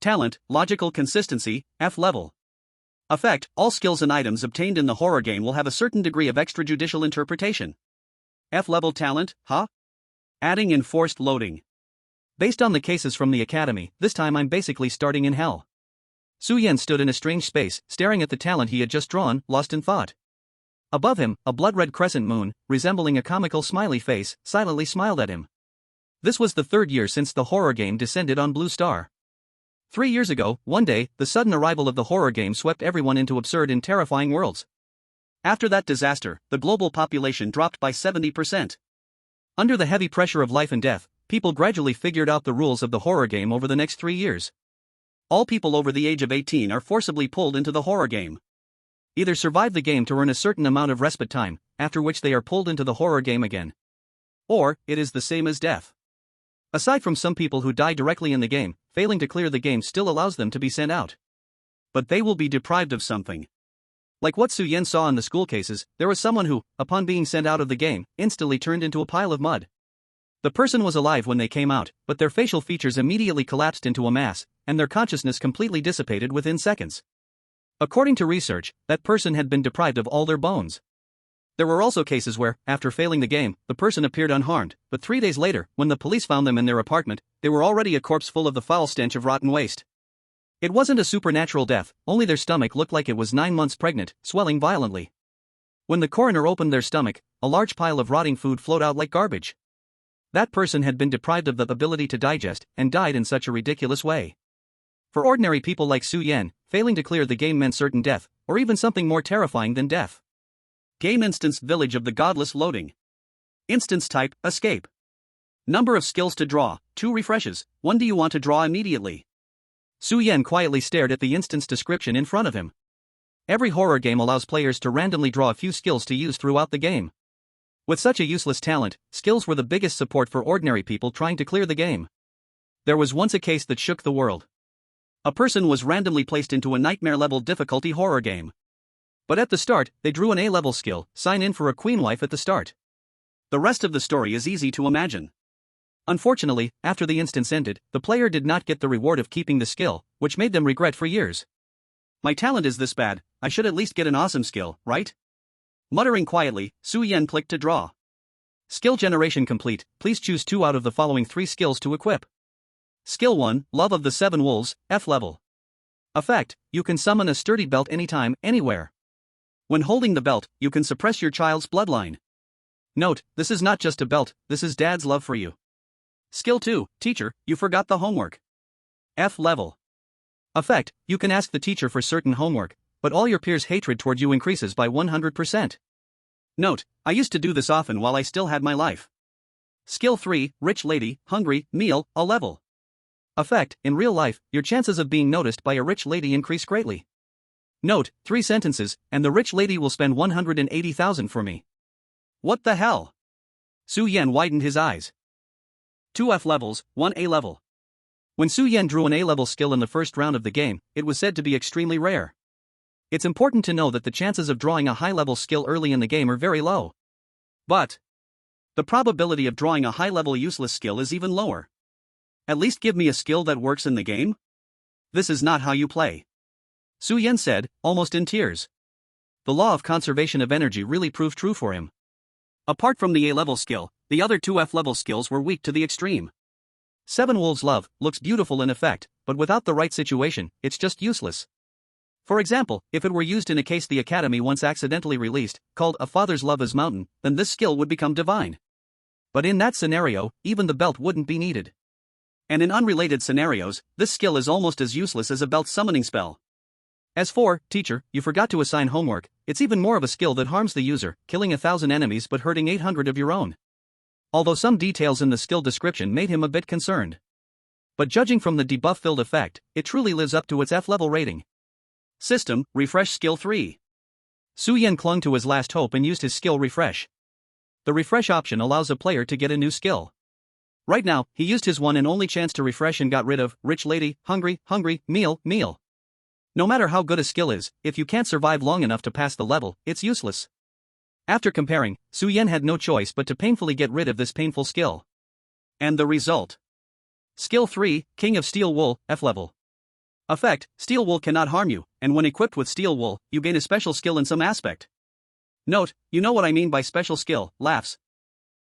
Talent, logical consistency, F level. Effect, all skills and items obtained in the horror game will have a certain degree of extrajudicial interpretation. F level talent, huh? Adding in forced loading. Based on the cases from the academy, this time I'm basically starting in hell. Su Yen stood in a strange space, staring at the talent he had just drawn, lost in thought. Above him, a blood-red crescent moon, resembling a comical smiley face, silently smiled at him. This was the third year since the horror game descended on Blue Star. 3 years ago, one day, the sudden arrival of the horror game swept everyone into absurd and terrifying worlds. After that disaster, the global population dropped by 70%. Under the heavy pressure of life and death, people gradually figured out the rules of the horror game over the next 3 years. All people over the age of 18 are forcibly pulled into the horror game. Either survive the game to earn a certain amount of respite time, after which they are pulled into the horror game again. Or, it is the same as death. Aside from some people who die directly in the game, failing to clear the game still allows them to be sent out. But they will be deprived of something. Like what Su Yen saw in the school cases, there was someone who, upon being sent out of the game, instantly turned into a pile of mud. The person was alive when they came out, but their facial features immediately collapsed into a mass, and their consciousness completely dissipated within seconds. According to research, that person had been deprived of all their bones. There were also cases where, after failing the game, the person appeared unharmed, but 3 days later, when the police found them in their apartment, they were already a corpse full of the foul stench of rotten waste. It wasn't a supernatural death, only their stomach looked like it was 9 months pregnant, swelling violently. When the coroner opened their stomach, a large pile of rotting food flowed out like garbage. That person had been deprived of the ability to digest, and died in such a ridiculous way. For ordinary people like Su Yen, failing to clear the game meant certain death, or even something more terrifying than death. Game instance Village of the Godless loading. Instance type, escape. Number of skills to draw, 2 refreshes, 1 do you want to draw immediately? Su Yen quietly stared at the instance description in front of him. Every horror game allows players to randomly draw a few skills to use throughout the game. With such a useless talent, skills were the biggest support for ordinary people trying to clear the game. There was once a case that shook the world. A person was randomly placed into a nightmare-level difficulty horror game. But at the start, they drew an A-level skill, sign in for a queen wife at the start. The rest of the story is easy to imagine. Unfortunately, after the instance ended, the player did not get the reward of keeping the skill, which made them regret for years. My talent is this bad, I should at least get an awesome skill, right? Muttering quietly, Su Yen clicked to draw. Skill generation complete, please choose 2 out of the following 3 skills to equip. Skill 1, Love of the 7 Wolves, F level. Effect, you can summon a sturdy belt anytime, anywhere. When holding the belt, you can suppress your child's bloodline. Note, this is not just a belt, this is Dad's love for you. Skill 2, Teacher, you forgot the homework. F level. Effect, you can ask the teacher for certain homework, but all your peers' hatred toward you increases by 100%. Note, I used to do this often while I still had my life. Skill 3, Rich Lady, Hungry, Meal, A level. Effect, in real life, your chances of being noticed by a rich lady increase greatly. Note, 3 sentences, and the rich lady will spend 180,000 for me. What the hell? Su Yen widened his eyes. 2 F levels, 1 A level. When Su Yen drew an A-level skill in the first round of the game, it was said to be extremely rare. It's important to know that the chances of drawing a high-level skill early in the game are very low. But the probability of drawing a high-level useless skill is even lower. At least give me a skill that works in the game? This is not how you play. Su Yen said, almost in tears. The law of conservation of energy really proved true for him. Apart from the A-level skill, the other 2 F-level skills were weak to the extreme. 7 Wolves Love looks beautiful in effect, but without the right situation, it's just useless. For example, if it were used in a case the Academy once accidentally released, called A Father's Love is Mountain, then this skill would become divine. But in that scenario, even the belt wouldn't be needed. And in unrelated scenarios, this skill is almost as useless as a belt summoning spell. As for, Teacher, you forgot to assign homework, it's even more of a skill that harms the user, killing 1,000 enemies but hurting 800 of your own. Although some details in the skill description made him a bit concerned. But judging from the debuff-filled effect, it truly lives up to its F-level rating. System, refresh skill 3. Su Yen clung to his last hope and used his skill refresh. The refresh option allows a player to get a new skill. Right now, he used his one and only chance to refresh and got rid of Rich Lady, Hungry, Meal. No matter how good a skill is, if you can't survive long enough to pass the level, it's useless. After comparing, Su Yen had no choice but to painfully get rid of this painful skill. And the result? Skill 3, King of Steel Wool, F level. Effect, steel wool cannot harm you, and when equipped with steel wool, you gain a special skill in some aspect. Note, you know what I mean by special skill, laughs.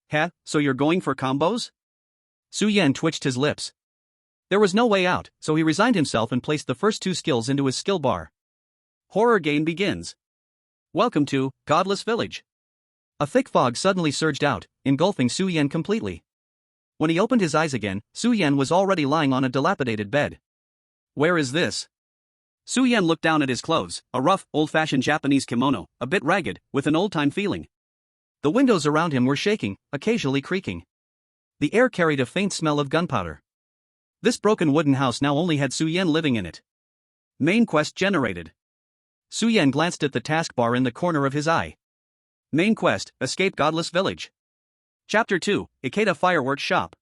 Heh, so you're going for combos? Su Yan twitched his lips. There was no way out, so he resigned himself and placed the first 2 skills into his skill bar. Horror game begins. Welcome to Godless Village. A thick fog suddenly surged out, engulfing Su Yan completely. When he opened his eyes again, Su Yan was already lying on a dilapidated bed. Where is this? Su Yan looked down at his clothes, a rough, old-fashioned Japanese kimono, a bit ragged, with an old-time feeling. The windows around him were shaking, occasionally creaking. The air carried a faint smell of gunpowder. This broken wooden house now only had Su Yan living in it. Main quest generated. Su Yan glanced at the taskbar in the corner of his eye. Main quest, escape Godless Village. Chapter 2, Ikeda Fireworks Shop.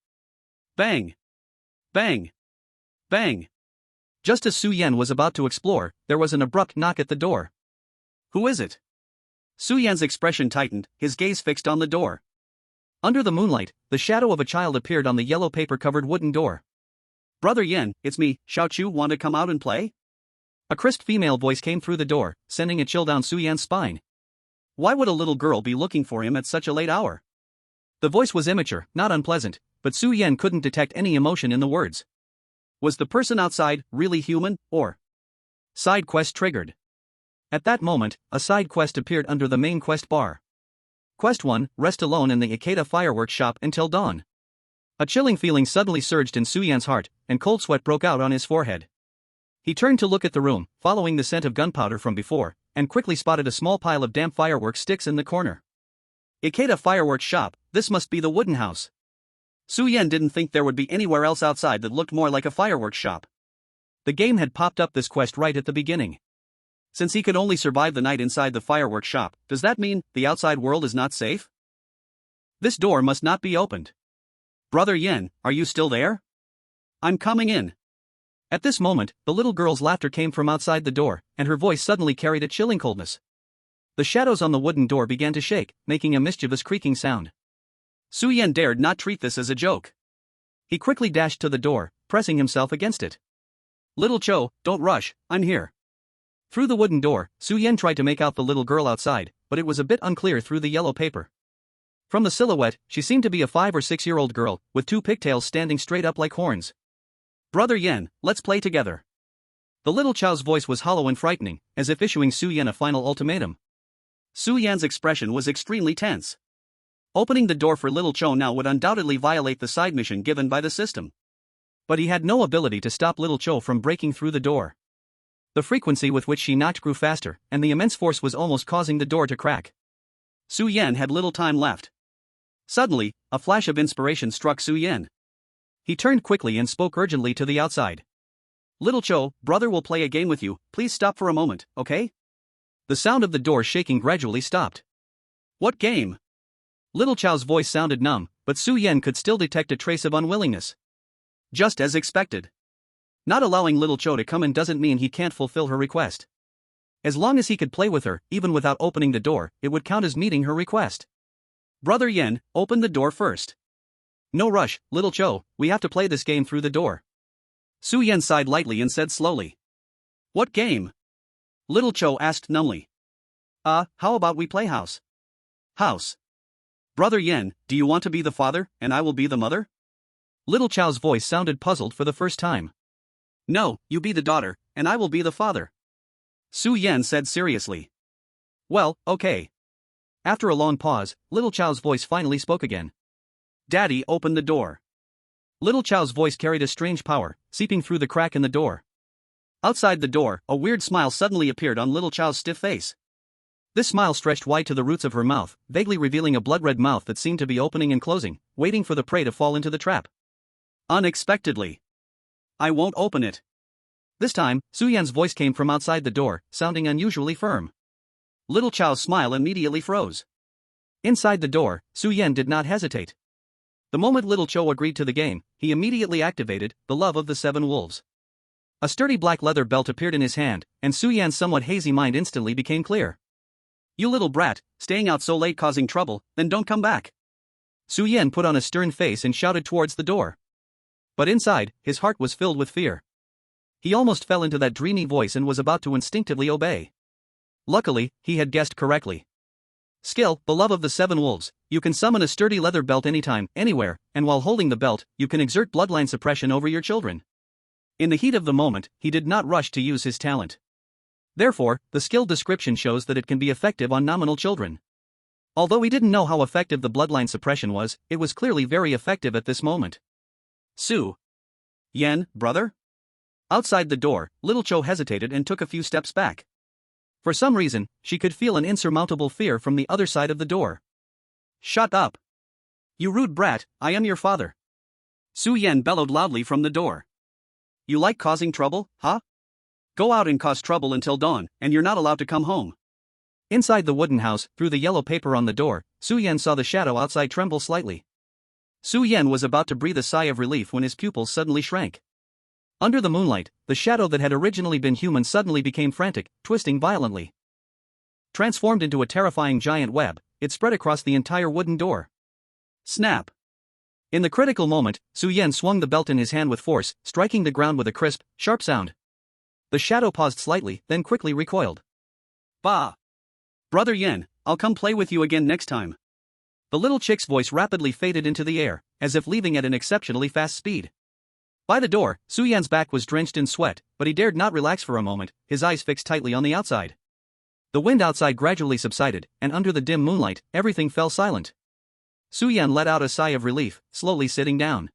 Bang! Bang! Bang! Just as Su Yan was about to explore, there was an abrupt knock at the door. Who is it? Su Yan's expression tightened, his gaze fixed on the door. Under the moonlight, the shadow of a child appeared on the yellow paper-covered wooden door. Brother Yen, it's me, Xiaochu, want to come out and play? A crisp female voice came through the door, sending a chill down Su Yan's spine. Why would a little girl be looking for him at such a late hour? The voice was immature, not unpleasant, but Su Yan couldn't detect any emotion in the words. Was the person outside really human, or? Side quest triggered. At that moment, a side quest appeared under the main quest bar. Quest 1, rest alone in the Ikeda Fireworks Shop until dawn. A chilling feeling suddenly surged in Su Yan's heart, and cold sweat broke out on his forehead. He turned to look at the room, following the scent of gunpowder from before, and quickly spotted a small pile of damp fireworks sticks in the corner. Ikeda Fireworks Shop, this must be the wooden house. Su Yan didn't think there would be anywhere else outside that looked more like a fireworks shop. The game had popped up this quest right at the beginning. Since he could only survive the night inside the fireworks shop, does that mean the outside world is not safe? This door must not be opened. Brother Yen, are you still there? I'm coming in. At this moment, the little girl's laughter came from outside the door, and her voice suddenly carried a chilling coldness. The shadows on the wooden door began to shake, making a mischievous creaking sound. Su Yan dared not treat this as a joke. He quickly dashed to the door, pressing himself against it. Little Cho, don't rush, I'm here. Through the wooden door, Su Yan tried to make out the little girl outside, but it was a bit unclear through the yellow paper. From the silhouette, she seemed to be a 5 or 6-year-old girl, with 2 pigtails standing straight up like horns. Brother Yen, let's play together. The little child's voice was hollow and frightening, as if issuing Su Yan a final ultimatum. Su Yan's expression was extremely tense. Opening the door for little Cho now would undoubtedly violate the side mission given by the system. But he had no ability to stop little Cho from breaking through the door. The frequency with which she knocked grew faster, and the immense force was almost causing the door to crack. Su Yan had little time left. Suddenly, a flash of inspiration struck Su Yan. He turned quickly and spoke urgently to the outside. Little Cho, brother will play a game with you, please stop for a moment, okay? The sound of the door shaking gradually stopped. What game? Little Cho's voice sounded numb, but Su Yan could still detect a trace of unwillingness. Just as expected. Not allowing little Cho to come in doesn't mean he can't fulfill her request. As long as he could play with her, even without opening the door, it would count as meeting her request. Brother Yen, open the door first. No rush, little Cho, we have to play this game through the door. Su Yan sighed lightly and said slowly. What game? Little Cho asked numbly. How about we play house? House. Brother Yen, do you want to be the father, and I will be the mother? Little Cho's voice sounded puzzled for the first time. No, you be the daughter, and I will be the father. Su Yan said seriously. Well, okay. After a long pause, Little Cho's voice finally spoke again. Daddy opened the door. Little Cho's voice carried a strange power, seeping through the crack in the door. Outside the door, a weird smile suddenly appeared on Little Cho's stiff face. This smile stretched wide to the roots of her mouth, vaguely revealing a blood-red mouth that seemed to be opening and closing, waiting for the prey to fall into the trap. Unexpectedly. I won't open it. This time, Su Yan's voice came from outside the door, sounding unusually firm. Little Cho's smile immediately froze. Inside the door, Su Yan did not hesitate. The moment Little Cho agreed to the game, he immediately activated the Love of the 7 Wolves. A sturdy black leather belt appeared in his hand, and Su Yan's somewhat hazy mind instantly became clear. You little brat, staying out so late causing trouble, then don't come back. Su Yan put on a stern face and shouted towards the door. But inside, his heart was filled with fear. He almost fell into that dreamy voice and was about to instinctively obey. Luckily, he had guessed correctly. Skill, the love of the 7 wolves. You can summon a sturdy leather belt anytime, anywhere, and while holding the belt, you can exert bloodline suppression over your children. In the heat of the moment, he did not rush to use his talent. Therefore, the skill description shows that it can be effective on nominal children. Although he didn't know how effective the bloodline suppression was, it was clearly very effective at this moment. Su Yan, brother? Outside the door, little Cho hesitated and took a few steps back. For some reason, she could feel an insurmountable fear from the other side of the door. Shut up! You rude brat, I am your father. Su Yan bellowed loudly from the door. You like causing trouble, huh? Go out and cause trouble until dawn, and you're not allowed to come home. Inside the wooden house, through the yellow paper on the door, Su Yan saw the shadow outside tremble slightly. Su Yan was about to breathe a sigh of relief when his pupils suddenly shrank. Under the moonlight, the shadow that had originally been human suddenly became frantic, twisting violently. Transformed into a terrifying giant web, it spread across the entire wooden door. Snap! In the critical moment, Su Yan swung the belt in his hand with force, striking the ground with a crisp, sharp sound. The shadow paused slightly, then quickly recoiled. Bah! Brother Yan, I'll come play with you again next time. The little chick's voice rapidly faded into the air, as if leaving at an exceptionally fast speed. By the door, Su Yan's back was drenched in sweat, but he dared not relax for a moment, his eyes fixed tightly on the outside. The wind outside gradually subsided, and under the dim moonlight, everything fell silent. Su Yan let out a sigh of relief, slowly sitting down.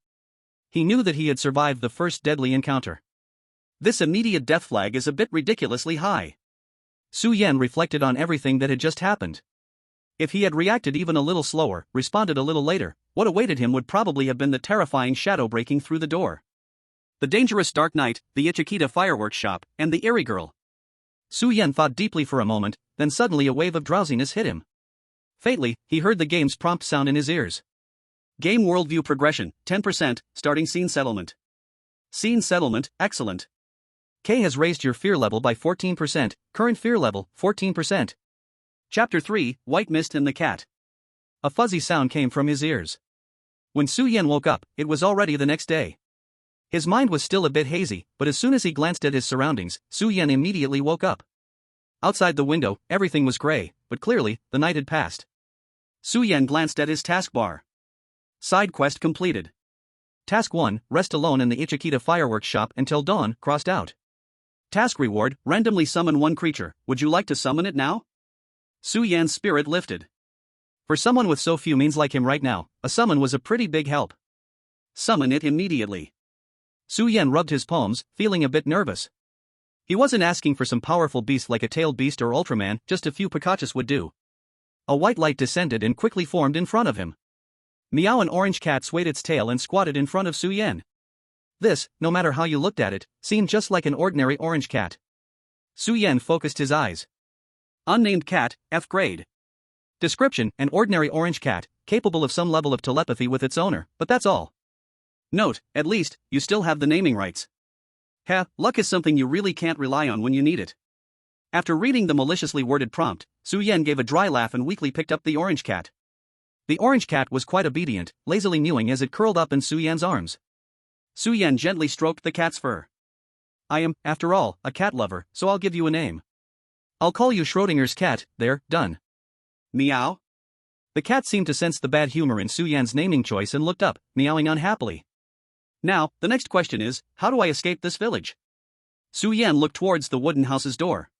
He knew that he had survived the first deadly encounter. This immediate death flag is a bit ridiculously high. Su Yan reflected on everything that had just happened. If he had reacted even a little slower, responded a little later, what awaited him would probably have been the terrifying shadow breaking through the door. The dangerous dark night, the Ichikita fireworks shop, and the eerie girl. Su Yan thought deeply for a moment, then suddenly a wave of drowsiness hit him. Faintly, he heard the game's prompt sound in his ears. Game worldview progression, 10%, starting scene settlement. Scene settlement, excellent. K has raised your fear level by 14%, current fear level, 14%. Chapter 3, White Mist and the Cat. A fuzzy sound came from his ears. When Su Yan woke up, it was already the next day. His mind was still a bit hazy, but as soon as he glanced at his surroundings, Su Yan immediately woke up. Outside the window, everything was gray, but clearly, the night had passed. Su Yan glanced at his taskbar. Side quest completed. Task 1, rest alone in the Ichikita fireworks shop until dawn, crossed out. Task reward, randomly summon one creature, would you like to summon it now? Su Yan's spirit lifted. For someone with so few means like him right now, a summon was a pretty big help. Summon it immediately. Su Yan rubbed his palms, feeling a bit nervous. He wasn't asking for some powerful beast like a tailed beast or Ultraman, just a few Pikachus would do. A white light descended and quickly formed in front of him. Meow, an orange cat swayed its tail and squatted in front of Su Yan. This, no matter how you looked at it, seemed just like an ordinary orange cat. Su Yan focused his eyes. Unnamed cat, F grade. Description, an ordinary orange cat, capable of some level of telepathy with its owner, but that's all. Note, at least, you still have the naming rights. Heh, luck is something you really can't rely on when you need it. After reading the maliciously worded prompt, Su Yan gave a dry laugh and weakly picked up the orange cat. The orange cat was quite obedient, lazily mewing as it curled up in Su Yan's arms. Su Yan gently stroked the cat's fur. I am, after all, a cat lover, so I'll give you a name. I'll call you Schrodinger's cat, there, done. Meow? The cat seemed to sense the bad humor in Su Yan's naming choice and looked up, meowing unhappily. Now, the next question is, how do I escape this village? Su Yan looked towards the wooden house's door.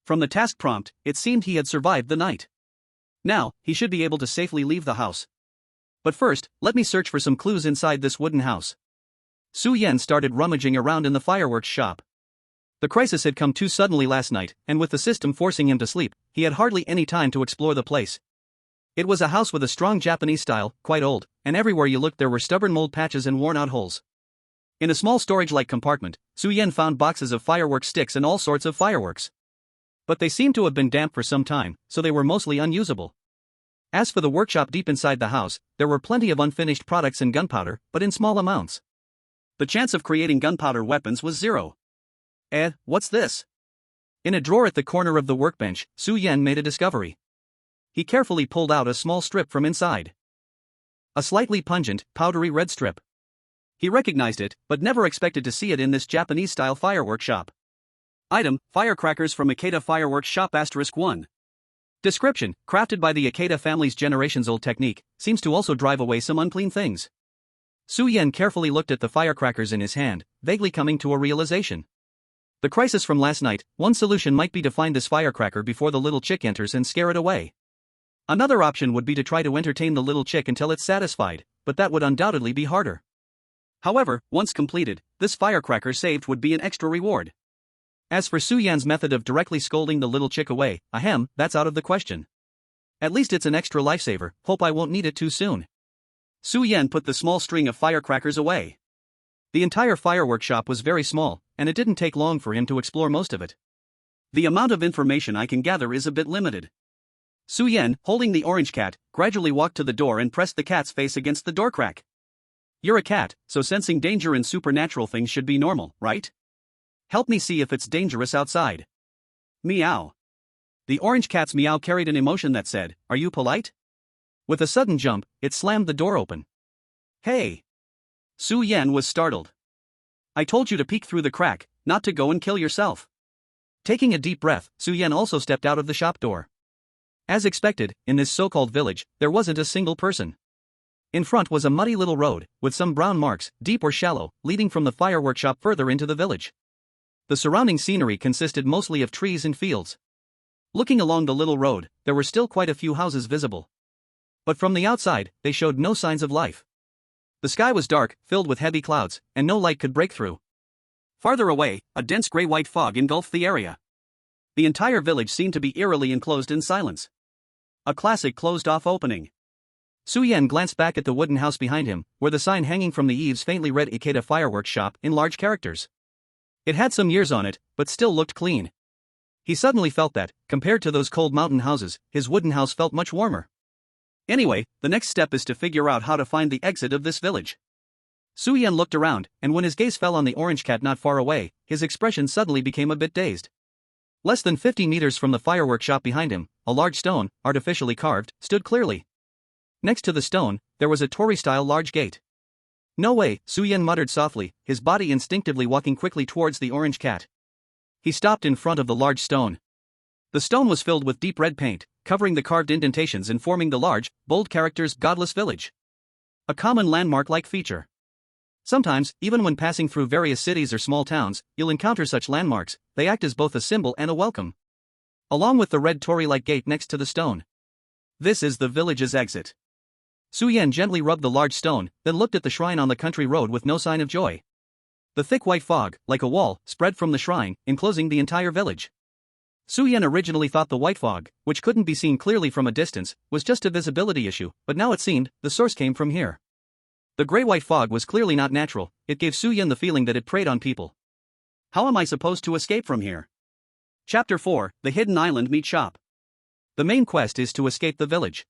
From the task prompt, it seemed he had survived the night. Now, he should be able to safely leave the house. But first, let me search for some clues inside this wooden house. Su Yan started rummaging around in the fireworks shop. The crisis had come too suddenly last night, and with the system forcing him to sleep, he had hardly any time to explore the place. It was a house with a strong Japanese style, quite old, and everywhere you looked there were stubborn mold patches and worn-out holes. In a small storage-like compartment, Su Yan found boxes of fireworks sticks and all sorts of fireworks. But they seemed to have been damp for some time, so they were mostly unusable. As for the workshop deep inside the house, there were plenty of unfinished products and gunpowder, but in small amounts. The chance of creating gunpowder weapons was 0. What's this? In a drawer at the corner of the workbench, Su Yan made a discovery. He carefully pulled out a small strip from inside. A slightly pungent, powdery red strip. He recognized it, but never expected to see it in this Japanese-style fireworks shop. Item: firecrackers from Ikeda Fireworks Shop *1. Description: crafted by the Ikeda family's generations-old technique, seems to also drive away some unclean things. Su Yen carefully looked at the firecrackers in his hand, vaguely coming to a realization. The crisis from last night, one solution might be to find this firecracker before the little chick enters and scare it away. Another option would be to try to entertain the little chick until it's satisfied, but that would undoubtedly be harder. However, once completed, this firecracker saved would be an extra reward. As for Su Yan's method of directly scolding the little chick away, that's out of the question. At least it's an extra lifesaver, hope I won't need it too soon. Su Yan put the small string of firecrackers away. The entire fireworks shop was very small, and it didn't take long for him to explore most of it. The amount of information I can gather is a bit limited. Su Yan, holding the orange cat, gradually walked to the door and pressed the cat's face against the door crack. You're a cat, so sensing danger in supernatural things should be normal, right? Help me see if it's dangerous outside. Meow. The orange cat's meow carried an emotion that said, "Are you polite?" With a sudden jump, it slammed the door open. Hey! Su Yan was startled. I told you to peek through the crack, not to go and kill yourself. Taking a deep breath, Su Yan also stepped out of the shop door. As expected, in this so-called village, there wasn't a single person. In front was a muddy little road, with some brown marks, deep or shallow, leading from the fireworks shop further into the village. The surrounding scenery consisted mostly of trees and fields. Looking along the little road, there were still quite a few houses visible. But from the outside, they showed no signs of life. The sky was dark, filled with heavy clouds, and no light could break through. Farther away, a dense gray-white fog engulfed the area. The entire village seemed to be eerily enclosed in silence. A classic closed-off opening. Su Yan glanced back at the wooden house behind him, where the sign hanging from the eaves faintly read Ikeda Fireworks Shop in large characters. It had some years on it, but still looked clean. He suddenly felt that, compared to those cold mountain houses, his wooden house felt much warmer. Anyway, the next step is to figure out how to find the exit of this village. Su Yan looked around, and when his gaze fell on the orange cat not far away, his expression suddenly became a bit dazed. Less than 50 meters from the fireworks shop behind him, a large stone, artificially carved, stood clearly. Next to the stone, there was a torii-style large gate. No way, Su Yan muttered softly, his body instinctively walking quickly towards the orange cat. He stopped in front of the large stone. The stone was filled with deep red paint, covering the carved indentations and forming the large, bold characters "Godless Village." A common landmark-like feature. Sometimes, even when passing through various cities or small towns, you'll encounter such landmarks. They act as both a symbol and a welcome. Along with the red torii-like gate next to the stone. This is the village's exit. Su Yan gently rubbed the large stone, then looked at the shrine on the country road with no sign of joy. The thick white fog, like a wall, spread from the shrine, enclosing the entire village. Su Yan originally thought the white fog, which couldn't be seen clearly from a distance, was just a visibility issue, but now it seemed the source came from here. The gray-white fog was clearly not natural. It gave Su Yan the feeling that it preyed on people. How am I supposed to escape from here? Chapter 4, The Hidden Island Meat Shop. The main quest is to escape the village.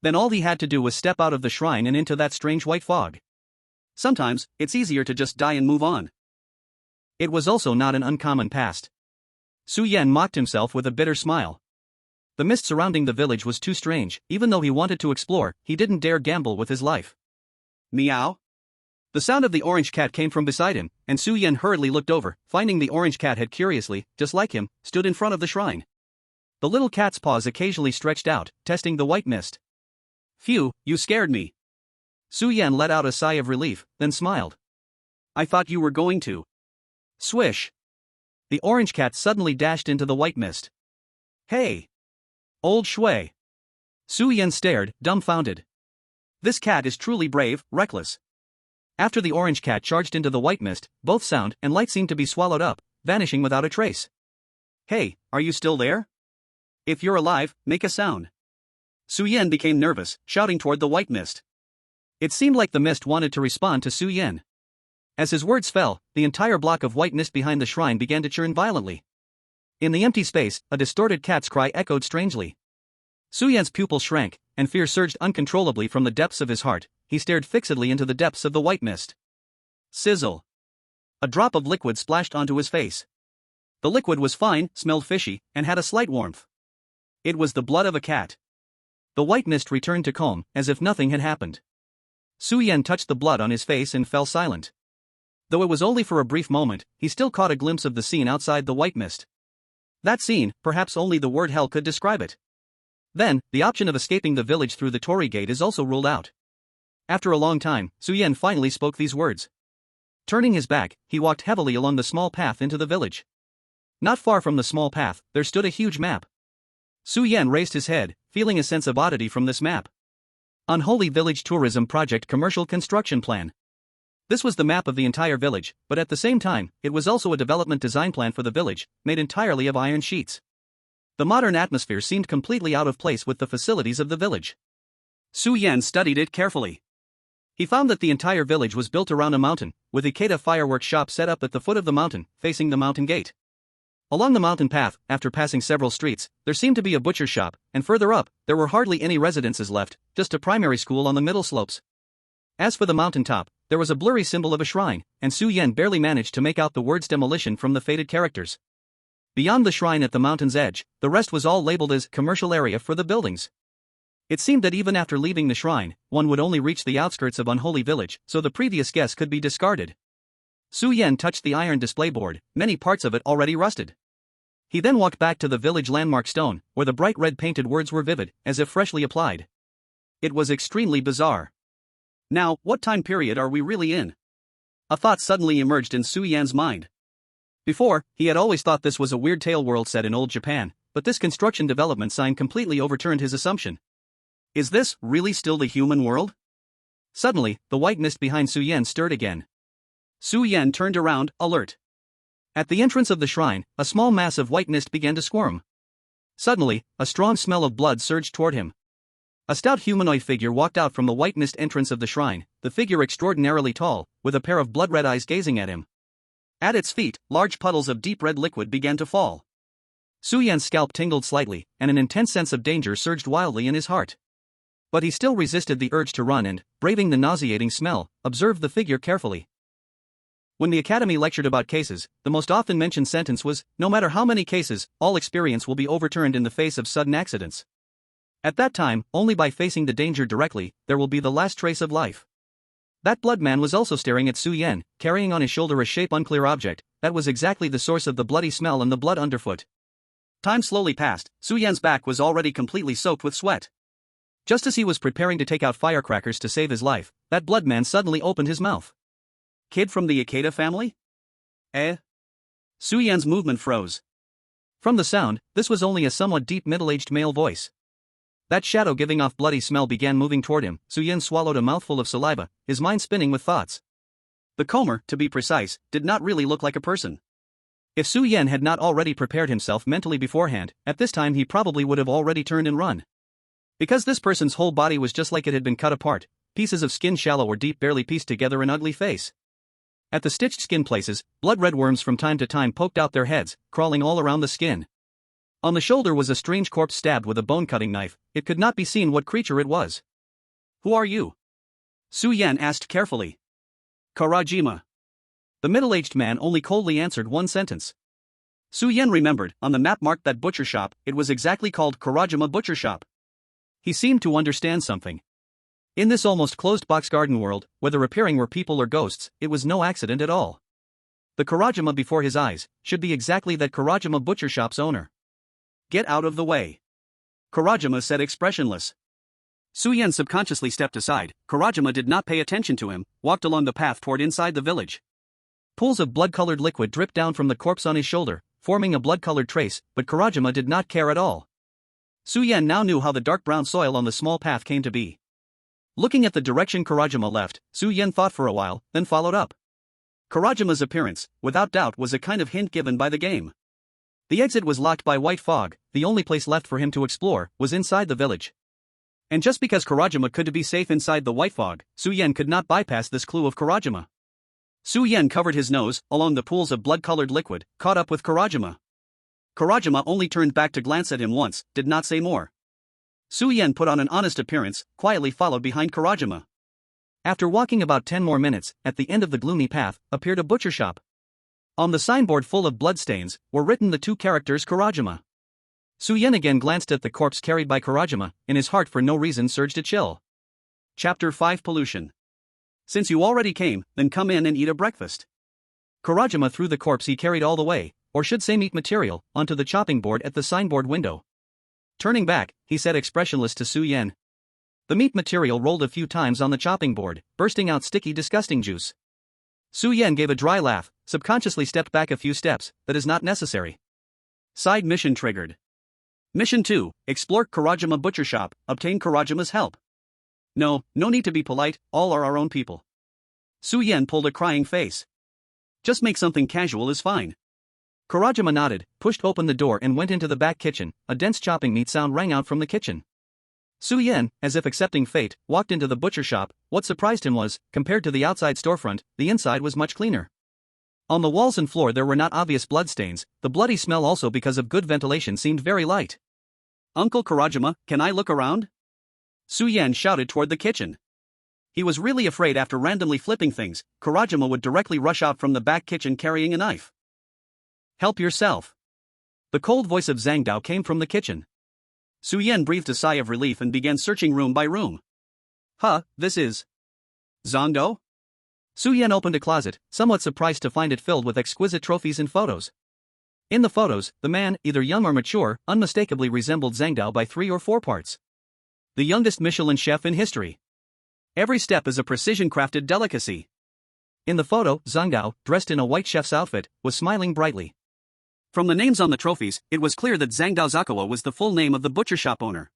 Then all he had to do was step out of the shrine and into that strange white fog. Sometimes, it's easier to just die and move on. It was also not an uncommon past. Su Yan mocked himself with a bitter smile. The mist surrounding the village was too strange. Even though he wanted to explore, he didn't dare gamble with his life. Meow. The sound of the orange cat came from beside him, and Su Yan hurriedly looked over, finding the orange cat had curiously, just like him, stood in front of the shrine. The little cat's paws occasionally stretched out, testing the white mist. Phew, you scared me. Su Yan let out a sigh of relief, then smiled. I thought you were going to. Swish. The orange cat suddenly dashed into the white mist. Hey! Old Shui. Su Yan stared, dumbfounded. This cat is truly brave, reckless. After the orange cat charged into the white mist, both sound and light seemed to be swallowed up, vanishing without a trace. Hey, are you still there? If you're alive, make a sound. Su Yan became nervous, shouting toward the white mist. It seemed like the mist wanted to respond to Su Yan. As his words fell, the entire block of white mist behind the shrine began to churn violently. In the empty space, a distorted cat's cry echoed strangely. Su Yan's pupils shrank, and fear surged uncontrollably from the depths of his heart. He stared fixedly into the depths of the white mist. Sizzle. A drop of liquid splashed onto his face. The liquid was fine, smelled fishy, and had a slight warmth. It was the blood of a cat. The white mist returned to calm, as if nothing had happened. Su Yan touched the blood on his face and fell silent. Though it was only for a brief moment, he still caught a glimpse of the scene outside the white mist. That scene, perhaps only the word hell could describe it. Then, the option of escaping the village through the Torii gate is also ruled out. After a long time, Su Yan finally spoke these words. Turning his back, he walked heavily along the small path into the village. Not far from the small path, there stood a huge map. Su Yan raised his head, feeling a sense of oddity from this map. Unholy Village Tourism Project Commercial Construction Plan. This was the map of the entire village, but at the same time, it was also a development design plan for the village, made entirely of iron sheets. The modern atmosphere seemed completely out of place with the facilities of the village. Su Yan studied it carefully. He found that the entire village was built around a mountain, with Ikeda fireworks shop set up at the foot of the mountain, facing the mountain gate. Along the mountain path, after passing several streets, there seemed to be a butcher shop, and further up, there were hardly any residences left, just a primary school on the middle slopes. As for the mountain top, there was a blurry symbol of a shrine, and Su Yan barely managed to make out the words demolition from the faded characters. Beyond the shrine at the mountain's edge, the rest was all labeled as commercial area for the buildings. It seemed that even after leaving the shrine, one would only reach the outskirts of Unholy Village, so the previous guess could be discarded. Su Yan touched the iron display board, many parts of it already rusted. He then walked back to the village landmark stone, where the bright red painted words were vivid, as if freshly applied. It was extremely bizarre. Now, what time period are we really in? A thought suddenly emerged in Su Yan's mind. Before, he had always thought this was a weird tale world set in old Japan, but this construction development sign completely overturned his assumption. Is this really still the human world? Suddenly, the white mist behind Su Yan stirred again. Su Yan turned around, alert. At the entrance of the shrine, a small mass of white mist began to squirm. Suddenly, a strong smell of blood surged toward him. A stout humanoid figure walked out from the white mist entrance of the shrine, the figure extraordinarily tall, with a pair of blood-red eyes gazing at him. At its feet, large puddles of deep red liquid began to fall. Su Yan's scalp tingled slightly, and an intense sense of danger surged wildly in his heart. But he still resisted the urge to run and, braving the nauseating smell, observed the figure carefully. When the academy lectured about cases, the most often mentioned sentence was, no matter how many cases, all experience will be overturned in the face of sudden accidents. At that time, only by facing the danger directly, there will be the last trace of life. That blood man was also staring at Su Yan, carrying on his shoulder a shape-unclear object, that was exactly the source of the bloody smell and the blood underfoot. Time slowly passed, Su Yan's back was already completely soaked with sweat. Just as he was preparing to take out firecrackers to save his life, that blood man suddenly opened his mouth. Kid from the Ikeda family? Su Yan's movement froze. From the sound, this was only a somewhat deep middle-aged male voice. That shadow giving off bloody smell began moving toward him. Su Yan swallowed a mouthful of saliva, his mind spinning with thoughts. The comber, to be precise, did not really look like a person. If Su Yan had not already prepared himself mentally beforehand, at this time he probably would have already turned and run. Because this person's whole body was just like it had been cut apart, pieces of skin shallow or deep barely pieced together an ugly face. At the stitched skin places, blood-red worms from time to time poked out their heads, crawling all around the skin. On the shoulder was a strange corpse stabbed with a bone-cutting knife. It could not be seen what creature it was. Who are you? Su Yan asked carefully. Karajima. The middle-aged man only coldly answered one sentence. Su Yan remembered, on the map marked that butcher shop, it was exactly called Karajima Butcher Shop. He seemed to understand something. In this almost closed box garden world, whether appearing were people or ghosts, it was no accident at all. The Karajima before his eyes should be exactly that Karajima Butcher Shop's owner. Get out of the way. Karajima said expressionless. Su Yan subconsciously stepped aside. Karajima did not pay attention to him, walked along the path toward inside the village. Pools of blood-colored liquid dripped down from the corpse on his shoulder, forming a blood-colored trace, but Karajima did not care at all. Su Yan now knew how the dark brown soil on the small path came to be. Looking at the direction Karajima left, Su Yan thought for a while, then followed up. Karajima's appearance, without doubt, was a kind of hint given by the game. The exit was locked by white fog. The only place left for him to explore was inside the village. And just because Karajima could be safe inside the white fog, Su Yan could not bypass this clue of Karajima. Su Yan covered his nose, along the pools of blood-colored liquid, caught up with Karajima. Karajima only turned back to glance at him once, did not say more. Su Yan put on an honest appearance, quietly followed behind Karajima. After walking about 10 more minutes, at the end of the gloomy path, appeared a butcher shop. On the signboard full of bloodstains, were written the two characters Karajima. Su Yan again glanced at the corpse carried by Karajima, in his heart for no reason surged a chill. Chapter 5 Pollution. Since you already came, then come in and eat a breakfast. Kurajima threw the corpse he carried all the way, or should say meat material, onto the chopping board at the signboard window. Turning back, he said expressionless to Su Yan. The meat material rolled a few times on the chopping board, bursting out sticky disgusting juice. Su Yan gave a dry laugh, subconsciously stepped back a few steps. That is not necessary. Side mission triggered. Mission 2, explore Kurajima Butcher Shop, obtain Kurajima's help. No need to be polite, all are our own people. Su Yan pulled a crying face. Just make something casual is fine. Kurajima nodded, pushed open the door and went into the back kitchen. A dense chopping meat sound rang out from the kitchen. Su Yan, as if accepting fate, walked into the butcher shop. What surprised him was, compared to the outside storefront, the inside was much cleaner. On the walls and floor there were not obvious bloodstains, the bloody smell also because of good ventilation seemed very light. Uncle Kurajima, can I look around? Su Yan shouted toward the kitchen. He was really afraid after randomly flipping things, Kurajima would directly rush out from the back kitchen carrying a knife. Help yourself. The cold voice of Zhang Dao came from the kitchen. Su Yan breathed a sigh of relief and began searching room by room. This is Zhang Dao? Su Yan opened a closet, somewhat surprised to find it filled with exquisite trophies and photos. In the photos, the man, either young or mature, unmistakably resembled Zhang Dao by 3 or 4 parts. The youngest Michelin chef in history. Every step is a precision-crafted delicacy. In the photo, Zhang Dao, dressed in a white chef's outfit, was smiling brightly. From the names on the trophies, it was clear that Zhang Dao Zakawa was the full name of the butcher shop owner.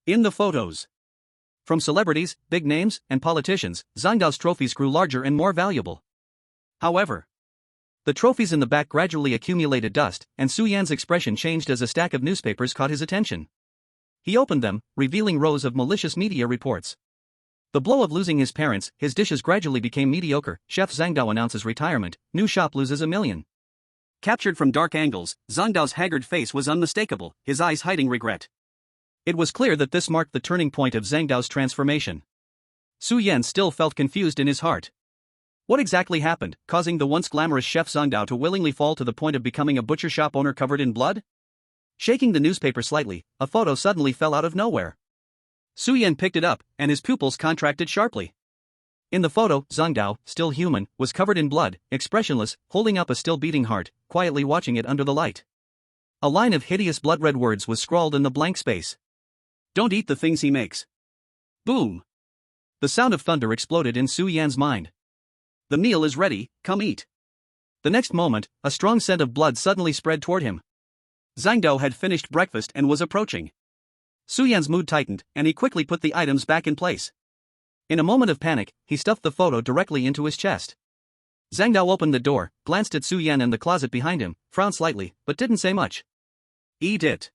In the photos, from celebrities, big names, and politicians, Zhang Dao's trophies grew larger and more valuable. However, the trophies in the back gradually accumulated dust, and Su Yan's expression changed as a stack of newspapers caught his attention. He opened them, revealing rows of malicious media reports. The blow of losing his parents, his dishes gradually became mediocre. Chef Zhang Dao announces retirement, new shop loses $1 million. Captured from dark angles, Zhang Dao's haggard face was unmistakable, his eyes hiding regret. It was clear that this marked the turning point of Zhang Dao's transformation. Su Yan still felt confused in his heart. What exactly happened, causing the once glamorous chef Zhang Dao to willingly fall to the point of becoming a butcher shop owner covered in blood? Shaking the newspaper slightly, a photo suddenly fell out of nowhere. Su Yan picked it up, and his pupils contracted sharply. In the photo, Zhang Dao, still human, was covered in blood, expressionless, holding up a still beating heart, quietly watching it under the light. A line of hideous blood-red words was scrawled in the blank space. Don't eat the things he makes. Boom! The sound of thunder exploded in Su Yan's mind. The meal is ready, come eat. The next moment, a strong scent of blood suddenly spread toward him. Zhang Dao had finished breakfast and was approaching. Su Yan's mood tightened, and he quickly put the items back in place. In a moment of panic, he stuffed the photo directly into his chest. Zhang Dao opened the door, glanced at Su Yan and the closet behind him, frowned slightly, but didn't say much. Eat it.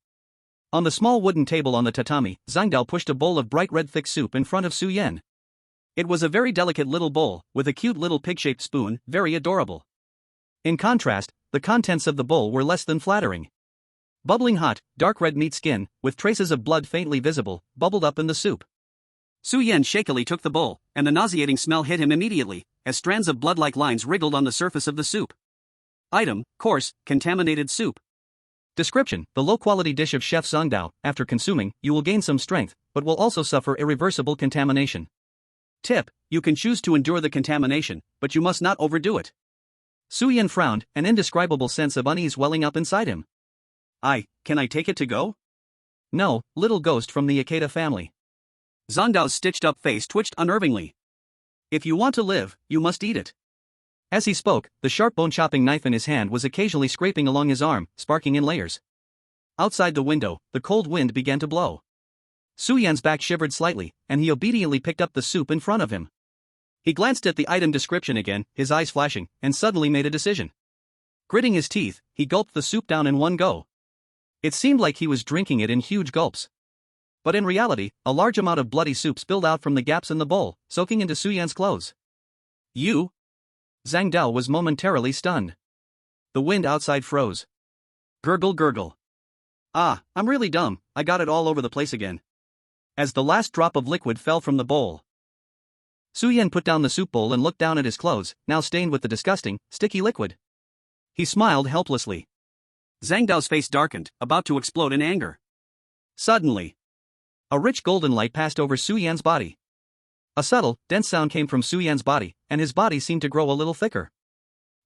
On the small wooden table on the tatami, Zhang Dao pushed a bowl of bright red thick soup in front of Su Yan. It was a very delicate little bowl, with a cute little pig-shaped spoon, very adorable. In contrast, the contents of the bowl were less than flattering. Bubbling hot, dark red meat skin, with traces of blood faintly visible, bubbled up in the soup. Su Yan shakily took the bowl, and the nauseating smell hit him immediately, as strands of blood-like lines wriggled on the surface of the soup. Item, coarse, contaminated soup. Description: the low-quality dish of Chef Zhang Dao. After consuming, you will gain some strength, but will also suffer irreversible contamination. Tip: you can choose to endure the contamination, but you must not overdo it. Su Yan frowned, an indescribable sense of unease welling up inside him. Can I take it to go? No, little ghost from the Ikeda family. Zhang Dao's stitched-up face twitched unnervingly. If you want to live, you must eat it. As he spoke, the sharp bone-chopping knife in his hand was occasionally scraping along his arm, sparking in layers. Outside the window, the cold wind began to blow. Su Yan's back shivered slightly, and he obediently picked up the soup in front of him. He glanced at the item description again, his eyes flashing, and suddenly made a decision. Gritting his teeth, he gulped the soup down in one go. It seemed like he was drinking it in huge gulps. But in reality, a large amount of bloody soup spilled out from the gaps in the bowl, soaking into Su Yan's clothes. You? Zhang Dao was momentarily stunned. The wind outside froze. Gurgle gurgle. I'm really dumb, I got it all over the place again. As the last drop of liquid fell from the bowl. Su Yan put down the soup bowl and looked down at his clothes, now stained with the disgusting, sticky liquid. He smiled helplessly. Zhang Dao's face darkened, about to explode in anger. Suddenly, a rich golden light passed over Su Yan's body. A subtle, dense sound came from Su Yan's body, and his body seemed to grow a little thicker.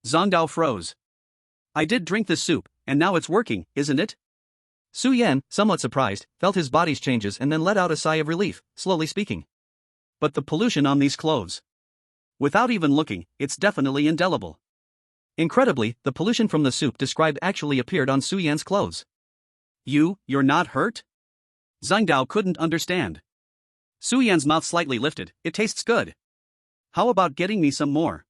Zhang Dao froze. I did drink this soup, and now it's working, isn't it? Su Yan, somewhat surprised, felt his body's changes and then let out a sigh of relief, slowly speaking. But the pollution on these clothes. Without even looking, it's definitely indelible. Incredibly, the pollution from the soup described actually appeared on Su Yan's clothes. You're not hurt? Zhang Dao couldn't understand. Su Yan's mouth slightly lifted. It tastes good. How about getting me some more?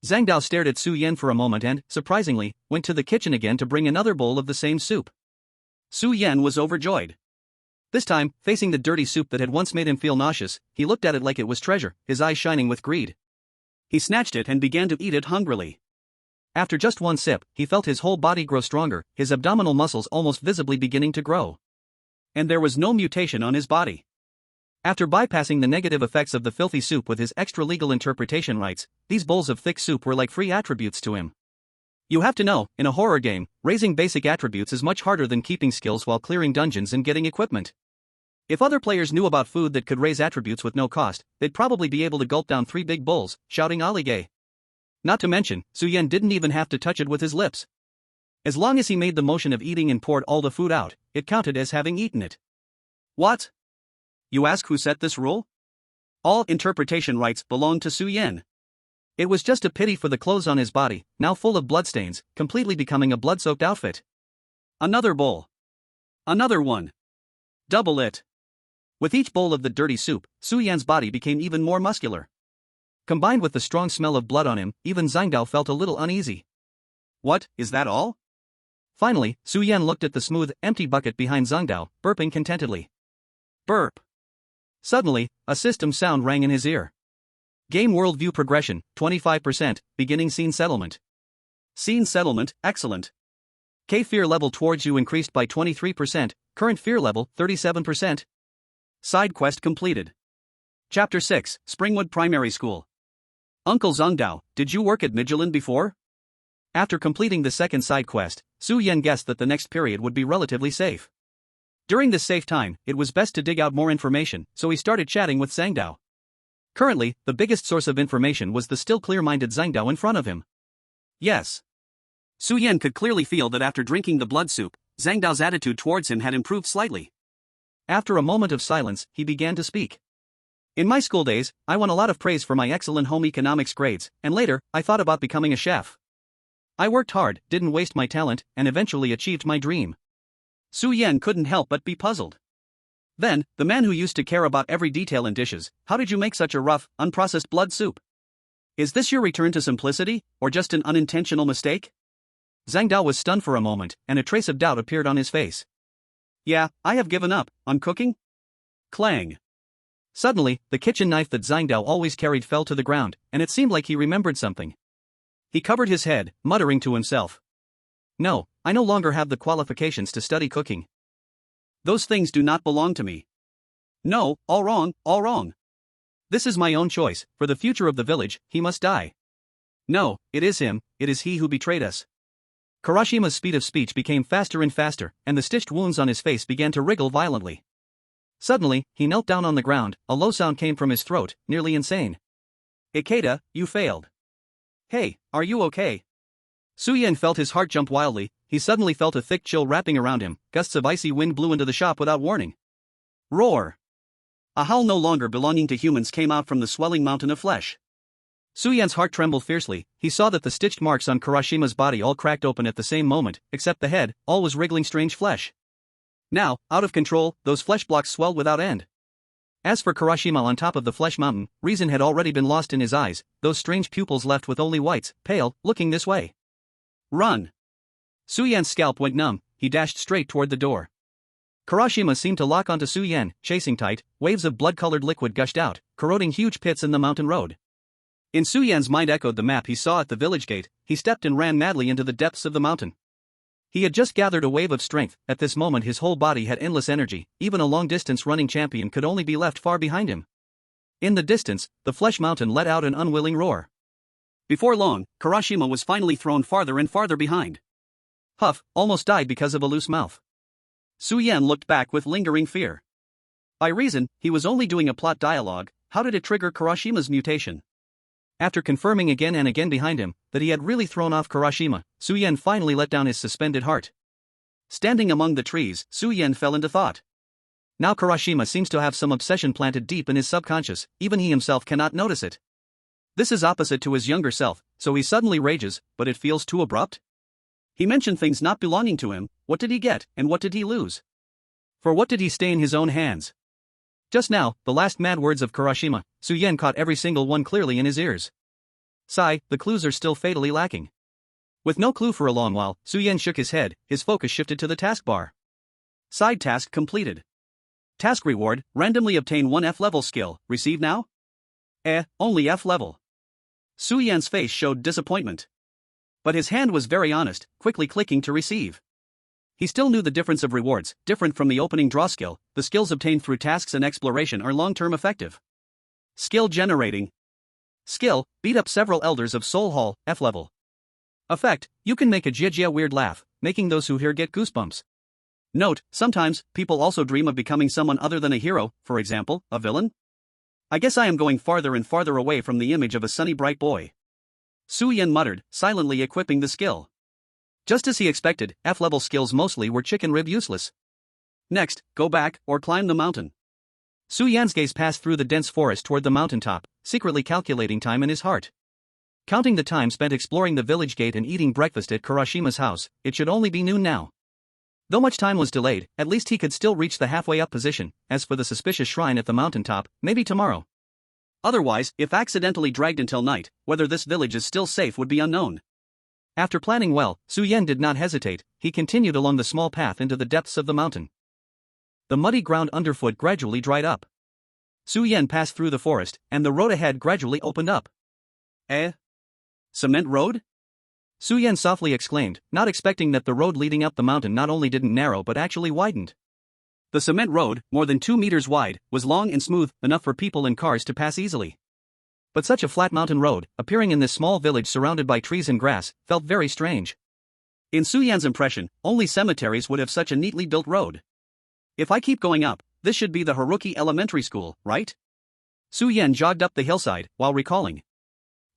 Zhang Dao stared at Su Yan for a moment and, surprisingly, went to the kitchen again to bring another bowl of the same soup. Su Yan was overjoyed. This time, facing the dirty soup that had once made him feel nauseous, he looked at it like it was treasure, his eyes shining with greed. He snatched it and began to eat it hungrily. After just one sip, he felt his whole body grow stronger, his abdominal muscles almost visibly beginning to grow. And there was no mutation on his body. After bypassing the negative effects of the filthy soup with his extra-legal interpretation rights, these bowls of thick soup were like free attributes to him. You have to know, in a horror game, raising basic attributes is much harder than keeping skills while clearing dungeons and getting equipment. If other players knew about food that could raise attributes with no cost, they'd probably be able to gulp down 3 big bowls, shouting "Aligay." Not to mention, Su Yan didn't even have to touch it with his lips. As long as he made the motion of eating and poured all the food out, it counted as having eaten it. What? You ask who set this rule? All interpretation rights belong to Su Yan. It was just a pity for the clothes on his body, now full of bloodstains, completely becoming a blood-soaked outfit. Another bowl. Another one. Double it. With each bowl of the dirty soup, Su Yan's body became even more muscular. Combined with the strong smell of blood on him, even Zhang Dao felt a little uneasy. What, is that all? Finally, Su Yan looked at the smooth, empty bucket behind Zhang Dao, burping contentedly. Burp. Suddenly, a system sound rang in his ear. Game worldview progression, 25%, beginning scene settlement. Scene settlement, excellent. K fear level towards you increased by 23%, current fear level, 37%. Side quest completed. Chapter 6, Springwood Primary School. Uncle Zhang Dao, did you work at Midtjylland before? After completing the second side quest, Su Yan guessed that the next period would be relatively safe. During this safe time, it was best to dig out more information, so he started chatting with Zhang Dao. Currently, the biggest source of information was the still clear-minded Zhang Dao in front of him. Yes. Su Yan could clearly feel that after drinking the blood soup, Zhang Dao's attitude towards him had improved slightly. After a moment of silence, he began to speak. In my school days, I won a lot of praise for my excellent home economics grades, and later, I thought about becoming a chef. I worked hard, didn't waste my talent, and eventually achieved my dream. Su Yan couldn't help but be puzzled. Then, the man who used to care about every detail in dishes, how did you make such a rough, unprocessed blood soup? Is this your return to simplicity, or just an unintentional mistake? Zhang Dao was stunned for a moment, and a trace of doubt appeared on his face. Yeah, I have given up on cooking. Clang. Suddenly, the kitchen knife that Zhang Dao always carried fell to the ground, and it seemed like he remembered something. He covered his head, muttering to himself. No, I no longer have the qualifications to study cooking. Those things do not belong to me. No, all wrong, all wrong. This is my own choice, for the future of the village, he must die. No, it is him, it is he who betrayed us. Kurashima's speed of speech became faster and faster, and the stitched wounds on his face began to wriggle violently. Suddenly, he knelt down on the ground, a low sound came from his throat, nearly insane. Ikeda, you failed. Hey, are you okay? Su Yan felt his heart jump wildly. He suddenly felt a thick chill wrapping around him. Gusts of icy wind blew into the shop without warning. Roar! A howl no longer belonging to humans came out from the swelling mountain of flesh. Su Yan's heart trembled fiercely. He saw that the stitched marks on Kurashima's body all cracked open at the same moment, except the head, all was wriggling strange flesh. Now, out of control, those flesh blocks swelled without end. As for Kurashima on top of the flesh mountain, reason had already been lost in his eyes, those strange pupils left with only whites, pale, looking this way. Run! Su Yan's scalp went numb. He dashed straight toward the door. Kurashima seemed to lock onto Su Yan, chasing tight. Waves of blood-colored liquid gushed out, corroding huge pits in the mountain road. In Su Yan's mind echoed the map he saw at the village gate. He stepped and ran madly into the depths of the mountain. He had just gathered a wave of strength. At this moment his whole body had endless energy. Even a long-distance running champion could only be left far behind him. In the distance, the flesh mountain let out an unwilling roar. Before long, Kurashima was finally thrown farther and farther behind. Huff almost died because of a loose mouth. Su Yan looked back with lingering fear. By reason, he was only doing a plot dialogue. how did it trigger Kurashima's mutation? After confirming again and again behind him that he had really thrown off Kurashima, Suyen finally let down his suspended heart. Standing among the trees, Suyen fell into thought. Now Kurashima seems to have some obsession planted deep in his subconscious, even he himself cannot notice it. This is opposite to his younger self, so he suddenly rages, but it feels too abrupt. He mentioned things not belonging to him. What did he get, and what did he lose? For what did he stain his own hands? Just now, the last mad words of Kurashima, Suyen caught every single one clearly in his ears. Sigh, the clues are still fatally lacking. With no clue for a long while, Suyen shook his head, his focus shifted to the taskbar. Side task completed. Task reward, randomly obtain 1 F-level skill, receive now? Only F-level. Suyen's face showed disappointment. But his hand was very honest, quickly clicking to receive. He still knew the difference of rewards, different from the opening draw skill. The skills obtained through tasks and exploration are long-term effective. Skill generating. Skill, beat up several elders of Soul Hall, F-level. Effect, you can make a jia weird laugh, making those who hear get goosebumps. Note, sometimes, people also dream of becoming someone other than a hero, for example, a villain? I guess I am going farther and farther away from the image of a sunny bright boy. Suyen muttered, silently equipping the skill. Just as he expected, F-level skills mostly were chicken rib useless. Next, go back, or climb the mountain. Suyen's gaze passed through the dense forest toward the mountaintop, secretly calculating time in his heart. Counting the time spent exploring the village gate and eating breakfast at Kurashima's house, it should only be noon now. Though much time was delayed, at least he could still reach the halfway up position. As for the suspicious shrine at the mountaintop, maybe tomorrow. Otherwise, if accidentally dragged until night, whether this village is still safe would be unknown. After planning well, Suyen did not hesitate. He continued along the small path into the depths of the mountain. The muddy ground underfoot gradually dried up. Suyen passed through the forest, and the road ahead gradually opened up. Cement road? Suyen softly exclaimed, not expecting that the road leading up the mountain not only didn't narrow but actually widened. The cement road, more than 2 meters wide, was long and smooth, enough for people and cars to pass easily. But such a flat mountain road, appearing in this small village surrounded by trees and grass, felt very strange. In Suyen's impression, only cemeteries would have such a neatly built road. If I keep going up, this should be the Haruki Elementary School, right? Suyen jogged up the hillside, while recalling.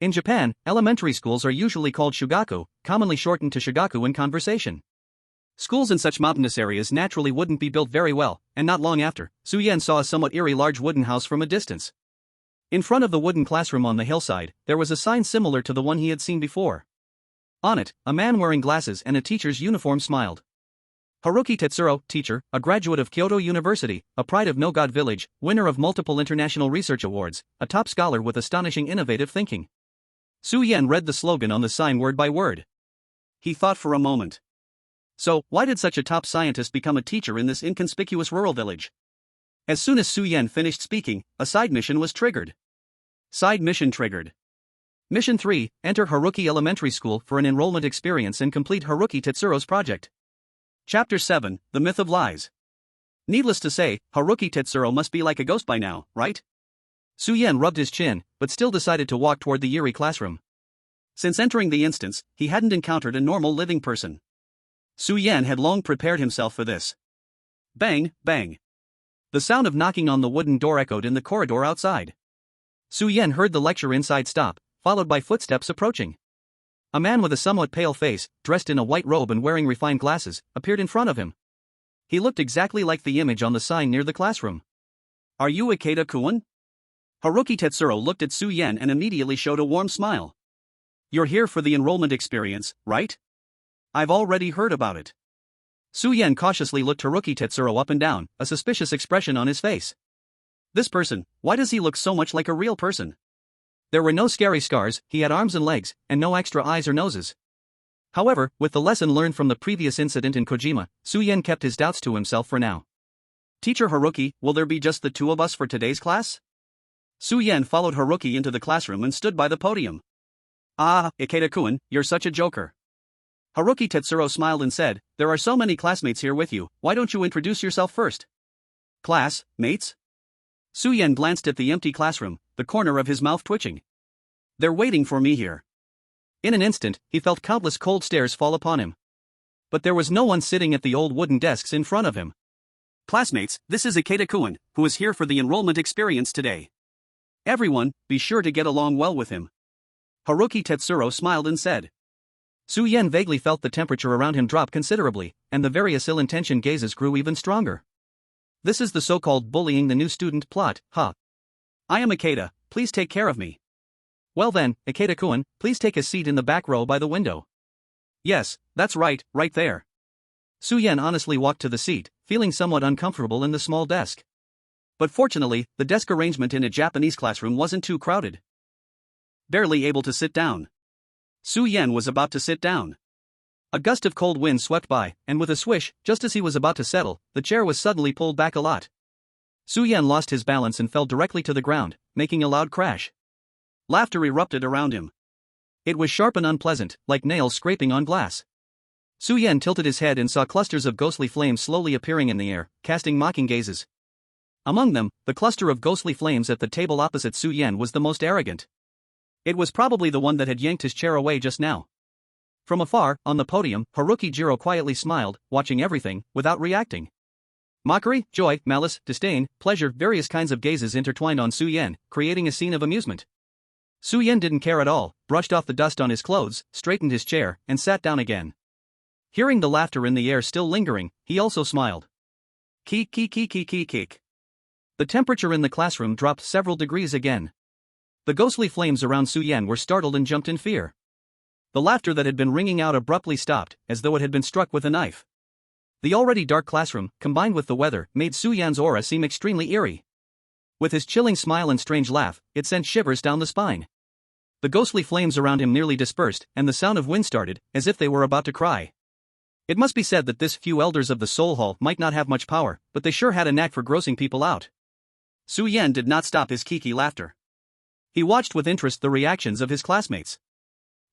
In Japan, elementary schools are usually called shugaku, commonly shortened to shigaku in conversation. Schools in such mountainous areas naturally wouldn't be built very well, and not long after, Suyen saw a somewhat eerie large wooden house from a distance. In front of the wooden classroom on the hillside, there was a sign similar to the one he had seen before. On it, a man wearing glasses and a teacher's uniform smiled. Haruki Tetsuro, teacher, a graduate of Kyoto University, a pride of No God Village, winner of multiple international research awards, a top scholar with astonishing innovative thinking. Suyen read the slogan on the sign word by word. He thought for a moment. So, why did such a top scientist become a teacher in this inconspicuous rural village? As soon as Suyen finished speaking, a side mission was triggered. Side mission triggered. Mission 3, enter Haruki Elementary School for an enrollment experience and complete Haruki Tetsuro's project. Chapter 7, The Myth of Lies. Needless to say, Haruki Tetsuro must be like a ghost by now, right? Suyen rubbed his chin, but still decided to walk toward the eerie classroom. Since entering the instance, he hadn't encountered a normal living person. Suyen had long prepared himself for this. Bang, bang. The sound of knocking on the wooden door echoed in the corridor outside. Suyen heard the lecture inside stop, followed by footsteps approaching. A man with a somewhat pale face, dressed in a white robe and wearing refined glasses, appeared in front of him. He looked exactly like the image on the sign near the classroom. Are you Ikeda-kun? Haruki Tetsuro looked at Suyen and immediately showed a warm smile. You're here for the enrollment experience, right? I've already heard about it. Suyen cautiously looked Haruki Tetsuro up and down, a suspicious expression on his face. This person, why does he look so much like a real person? There were no scary scars, he had arms and legs, and no extra eyes or noses. However, with the lesson learned from the previous incident in Kojima, Suyen kept his doubts to himself for now. Teacher Haruki, will there be just the two of us for today's class? Suyen followed Haruki into the classroom and stood by the podium. Ah, Ikeda-kun, you're such a joker. Haruki Tetsuro smiled and said, there are so many classmates here with you, why don't you introduce yourself first? Class, mates? Suyen glanced at the empty classroom, the corner of his mouth twitching. They're waiting for me here. In an instant, he felt countless cold stares fall upon him. But there was no one sitting at the old wooden desks in front of him. Classmates, this is Ikeda-kun, who is here for the enrollment experience today. Everyone, be sure to get along well with him. Haruki Tetsuro smiled and said. Su Yen vaguely felt the temperature around him drop considerably, and the various ill-intentioned gazes grew even stronger. This is the so-called bullying the new student plot, huh? I am Ikeda, please take care of me. Well then, Ikeda-kun, please take a seat in the back row by the window. Yes, that's right there. Su Yen honestly walked to the seat, feeling somewhat uncomfortable in the small desk. But fortunately, the desk arrangement in a Japanese classroom wasn't too crowded. Barely able to sit down. Su Yen was about to sit down. A gust of cold wind swept by, and with a swish, just as he was about to settle, the chair was suddenly pulled back a lot. Su Yen lost his balance and fell directly to the ground, making a loud crash. Laughter erupted around him. It was sharp and unpleasant, like nails scraping on glass. Su Yen tilted his head and saw clusters of ghostly flames slowly appearing in the air, casting mocking gazes. Among them, the cluster of ghostly flames at the table opposite Su Yen was the most arrogant. It was probably the one that had yanked his chair away just now. From afar, on the podium, Haruki Jiro quietly smiled, watching everything, without reacting. Mockery, joy, malice, disdain, pleasure, various kinds of gazes intertwined on Su Yen, creating a scene of amusement. Su Yen didn't care at all, brushed off the dust on his clothes, straightened his chair, and sat down again. Hearing the laughter in the air still lingering, he also smiled. Keek. The temperature in the classroom dropped several degrees again. The ghostly flames around Su Yen were startled and jumped in fear. The laughter that had been ringing out abruptly stopped, as though it had been struck with a knife. The already dark classroom, combined with the weather, made Su Yan's aura seem extremely eerie. With his chilling smile and strange laugh, it sent shivers down the spine. The ghostly flames around him nearly dispersed, and the sound of wind started, as if they were about to cry. It must be said that this few elders of the Soul Hall might not have much power, but they sure had a knack for grossing people out. Su Yen did not stop his kiki laughter. He watched with interest the reactions of his classmates.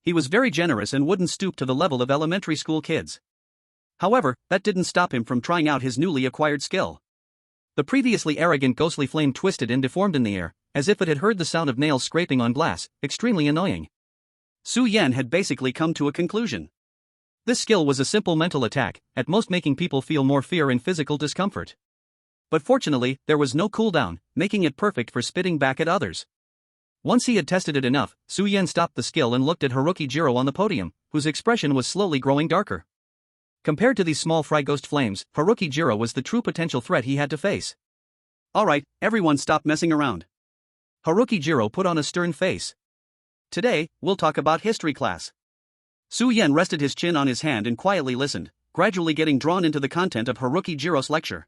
He was very generous and wouldn't stoop to the level of elementary school kids. However, that didn't stop him from trying out his newly acquired skill. The previously arrogant ghostly flame twisted and deformed in the air, as if it had heard the sound of nails scraping on glass, extremely annoying. Su Yen had basically come to a conclusion. This skill was a simple mental attack, at most making people feel more fear and physical discomfort. But fortunately, there was no cooldown, making it perfect for spitting back at others. Once he had tested it enough, Su Yen stopped the skill and looked at Haruki Jiro on the podium, whose expression was slowly growing darker. Compared to these small fry ghost flames, Haruki Jiro was the true potential threat he had to face. Alright, everyone stop messing around. Haruki Jiro put on a stern face. Today, we'll talk about history class. Su Yen rested his chin on his hand and quietly listened, gradually getting drawn into the content of Haruki Jiro's lecture.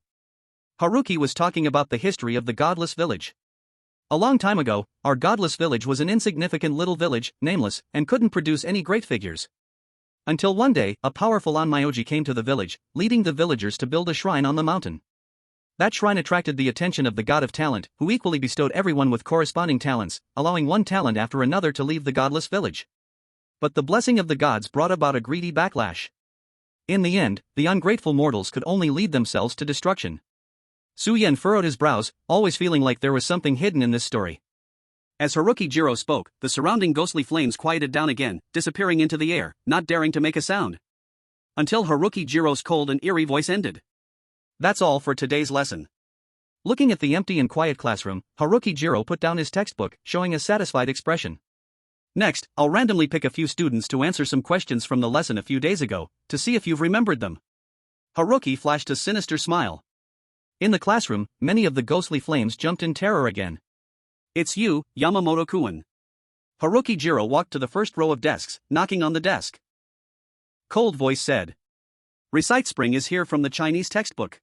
Haruki was talking about the history of the godless village. A long time ago, our godless village was an insignificant little village, nameless, and couldn't produce any great figures. Until one day, a powerful Onmyoji came to the village, leading the villagers to build a shrine on the mountain. That shrine attracted the attention of the god of talent, who equally bestowed everyone with corresponding talents, allowing one talent after another to leave the godless village. But the blessing of the gods brought about a greedy backlash. In the end, the ungrateful mortals could only lead themselves to destruction. Su Yen furrowed his brows, always feeling like there was something hidden in this story. As Haruki Jiro spoke, the surrounding ghostly flames quieted down again, disappearing into the air, not daring to make a sound. Until Haruki Jiro's cold and eerie voice ended. That's all for today's lesson. Looking at the empty and quiet classroom, Haruki Jiro put down his textbook, showing a satisfied expression. Next, I'll randomly pick a few students to answer some questions from the lesson a few days ago, to see if you've remembered them. Haruki flashed a sinister smile. In the classroom, many of the ghostly flames jumped in terror again. It's you, Yamamoto-kun. Haruki Jiro walked to the first row of desks, knocking on the desk. Cold voice said. Recite spring is here from the Chinese textbook.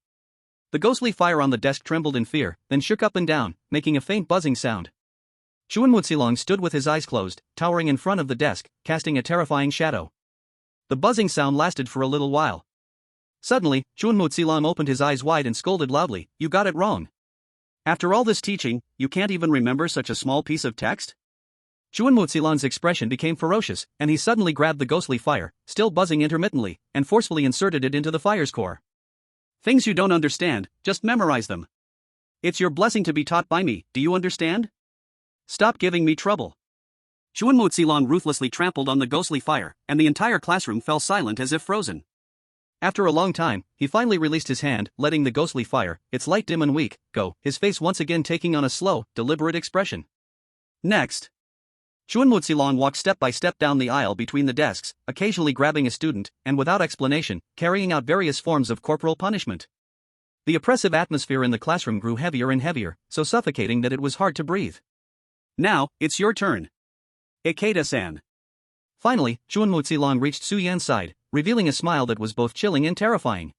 The ghostly fire on the desk trembled in fear, then shook up and down, making a faint buzzing sound. Chuanmuzilong stood with his eyes closed, towering in front of the desk, casting a terrifying shadow. The buzzing sound lasted for a little while. Suddenly, Chuanmuzilong opened his eyes wide and scolded loudly, "You got it wrong. After all this teaching, you can't even remember such a small piece of text?" Chuanmuzilong's expression became ferocious, and he suddenly grabbed the ghostly fire, still buzzing intermittently, and forcefully inserted it into the fire's core. Things you don't understand, just memorize them. It's your blessing to be taught by me, do you understand? Stop giving me trouble. Chuanmuzilong ruthlessly trampled on the ghostly fire, and the entire classroom fell silent as if frozen. After a long time, he finally released his hand, letting the ghostly fire, its light dim and weak, go, his face once again taking on a slow, deliberate expression. Next, Chuan Muxilong walked step by step down the aisle between the desks, occasionally grabbing a student, and without explanation, carrying out various forms of corporal punishment. The oppressive atmosphere in the classroom grew heavier and heavier, so suffocating that it was hard to breathe. Now, it's your turn. Ikeda-san. Finally, Chuan Muxilong reached Su Yan's side, revealing a smile that was both chilling and terrifying.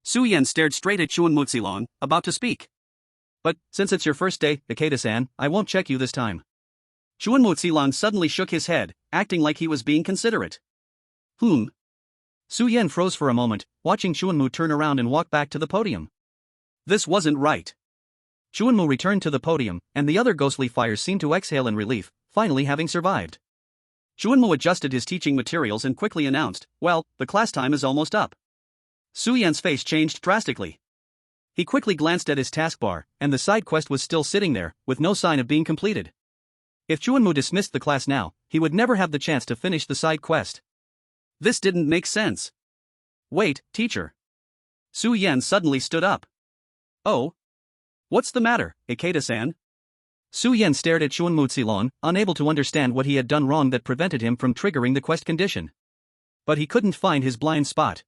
Su Yan stared straight at Chuan Muxilong, about to speak. But, since it's your first day, Ikeda-san, I won't check you this time. Chuan Muxilong suddenly shook his head, acting like he was being considerate. Su Yan froze for a moment, watching Chuan Mu turn around and walk back to the podium. This wasn't right. Chuan Mu returned to the podium, and the other ghostly fires seemed to exhale in relief, finally having survived. Chuan Mu adjusted his teaching materials and quickly announced, well, the class time is almost up. Su Yan's face changed drastically. He quickly glanced at his taskbar, and the side quest was still sitting there, with no sign of being completed. If Chuan Mu dismissed the class now, he would never have the chance to finish the side quest. This didn't make sense. Wait, teacher. Su Yan suddenly stood up. Oh? What's the matter, Ikeda-san? Su Yan stared at Chuan Muxilong, unable to understand what he had done wrong that prevented him from triggering the quest condition. But he couldn't find his blind spot.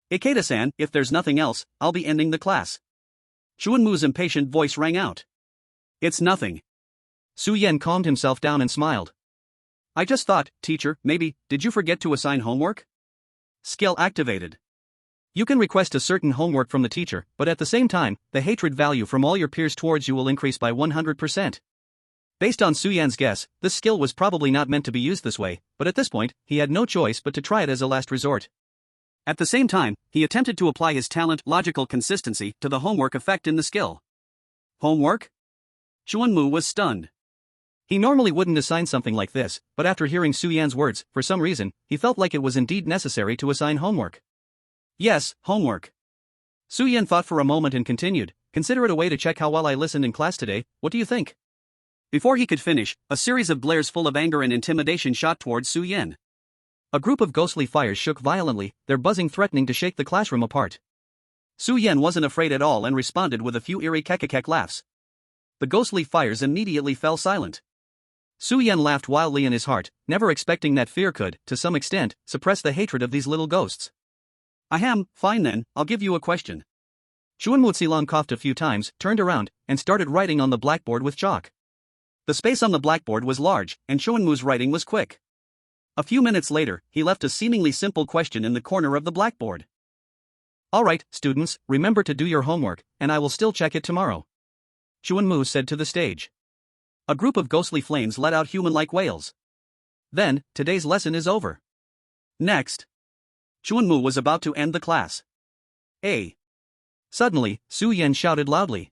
Ikeda-san, if there's nothing else, I'll be ending the class. Chuan Mu's impatient voice rang out. It's nothing. Su Yan calmed himself down and smiled. I just thought, teacher, maybe, did you forget to assign homework? Skill activated. You can request a certain homework from the teacher, but at the same time, the hatred value from all your peers towards you will increase by 100%. Based on Su Yan's guess, this skill was probably not meant to be used this way, but at this point, he had no choice but to try it as a last resort. At the same time, he attempted to apply his talent logical consistency to the homework effect in the skill. Homework? Chuan Mu was stunned. He normally wouldn't assign something like this, but after hearing Su Yan's words, for some reason, he felt like it was indeed necessary to assign homework. Yes, homework. Su Yan thought for a moment and continued, consider it a way to check how well I listened in class today, what do you think? Before he could finish, a series of glares full of anger and intimidation shot towards Su Yan. A group of ghostly fires shook violently, their buzzing threatening to shake the classroom apart. Su Yan wasn't afraid at all and responded with a few eerie kekekek laughs. The ghostly fires immediately fell silent. Su Yan laughed wildly in his heart, never expecting that fear could, to some extent, suppress the hatred of these little ghosts. Fine then, I'll give you a question. Chuan Muxilong coughed a few times, turned around, and started writing on the blackboard with chalk. The space on the blackboard was large, and Chuan Mu's writing was quick. A few minutes later, he left a seemingly simple question in the corner of the blackboard. Alright, students, remember to do your homework, and I will still check it tomorrow. Chuan Mu said to the stage. A group of ghostly flames let out human-like wails. Then, today's lesson is over. Next. Chuan Mu was about to end the class. Suddenly, Su Yan shouted loudly.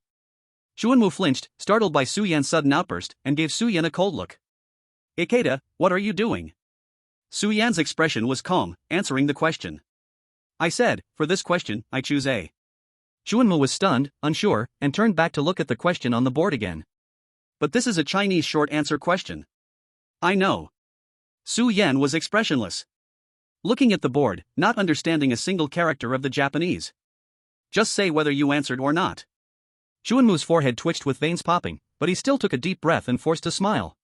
Chuan Mu flinched, startled by Su Yan's sudden outburst, and gave Su Yan a cold look. Ikeda, what are you doing? Su Yan's expression was calm, answering the question. I said, for this question, I choose A. Chuan Mu was stunned, unsure, and turned back to look at the question on the board again. But this is a Chinese short answer question. I know. Su Yan was expressionless. Looking at the board, not understanding a single character of the Japanese. Just say whether you answered or not. Chuan Mu's forehead twitched with veins popping, but he still took a deep breath and forced a smile.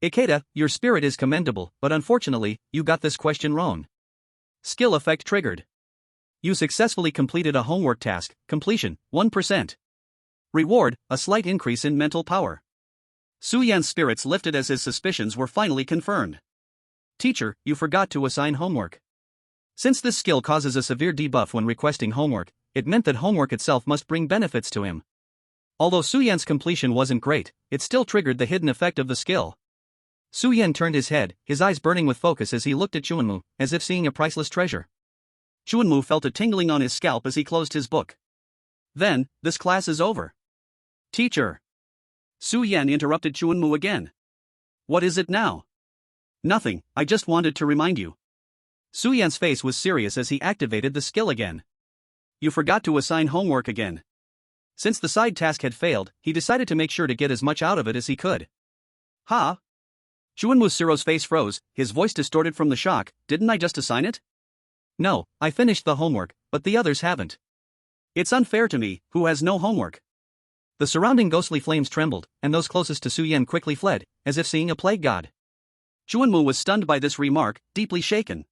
Ikeda, your spirit is commendable, but unfortunately, you got this question wrong. Skill effect triggered. You successfully completed a homework task, completion, 1%. Reward, a slight increase in mental power. Su Yan's spirits lifted as his suspicions were finally confirmed. Teacher, you forgot to assign homework. Since this skill causes a severe debuff when requesting homework, it meant that homework itself must bring benefits to him. Although Su Yan's completion wasn't great, it still triggered the hidden effect of the skill. Su Yan turned his head, his eyes burning with focus as he looked at Chuan Mu, as if seeing a priceless treasure. Chuan Mu felt a tingling on his scalp as he closed his book. Then, this class is over. Teacher. Su Yan interrupted Chuan Mu again. What is it now? Nothing, I just wanted to remind you. Su Yan's face was serious as he activated the skill again. You forgot to assign homework again. Since the side task had failed, he decided to make sure to get as much out of it as he could. Ha? Chuan Mu's face froze, his voice distorted from the shock. Didn't I just assign it? No, I finished the homework, but the others haven't. It's unfair to me, who has no homework. The surrounding ghostly flames trembled, and those closest to Su Yan quickly fled, as if seeing a plague god. Chuanmu was stunned by this remark, deeply shaken.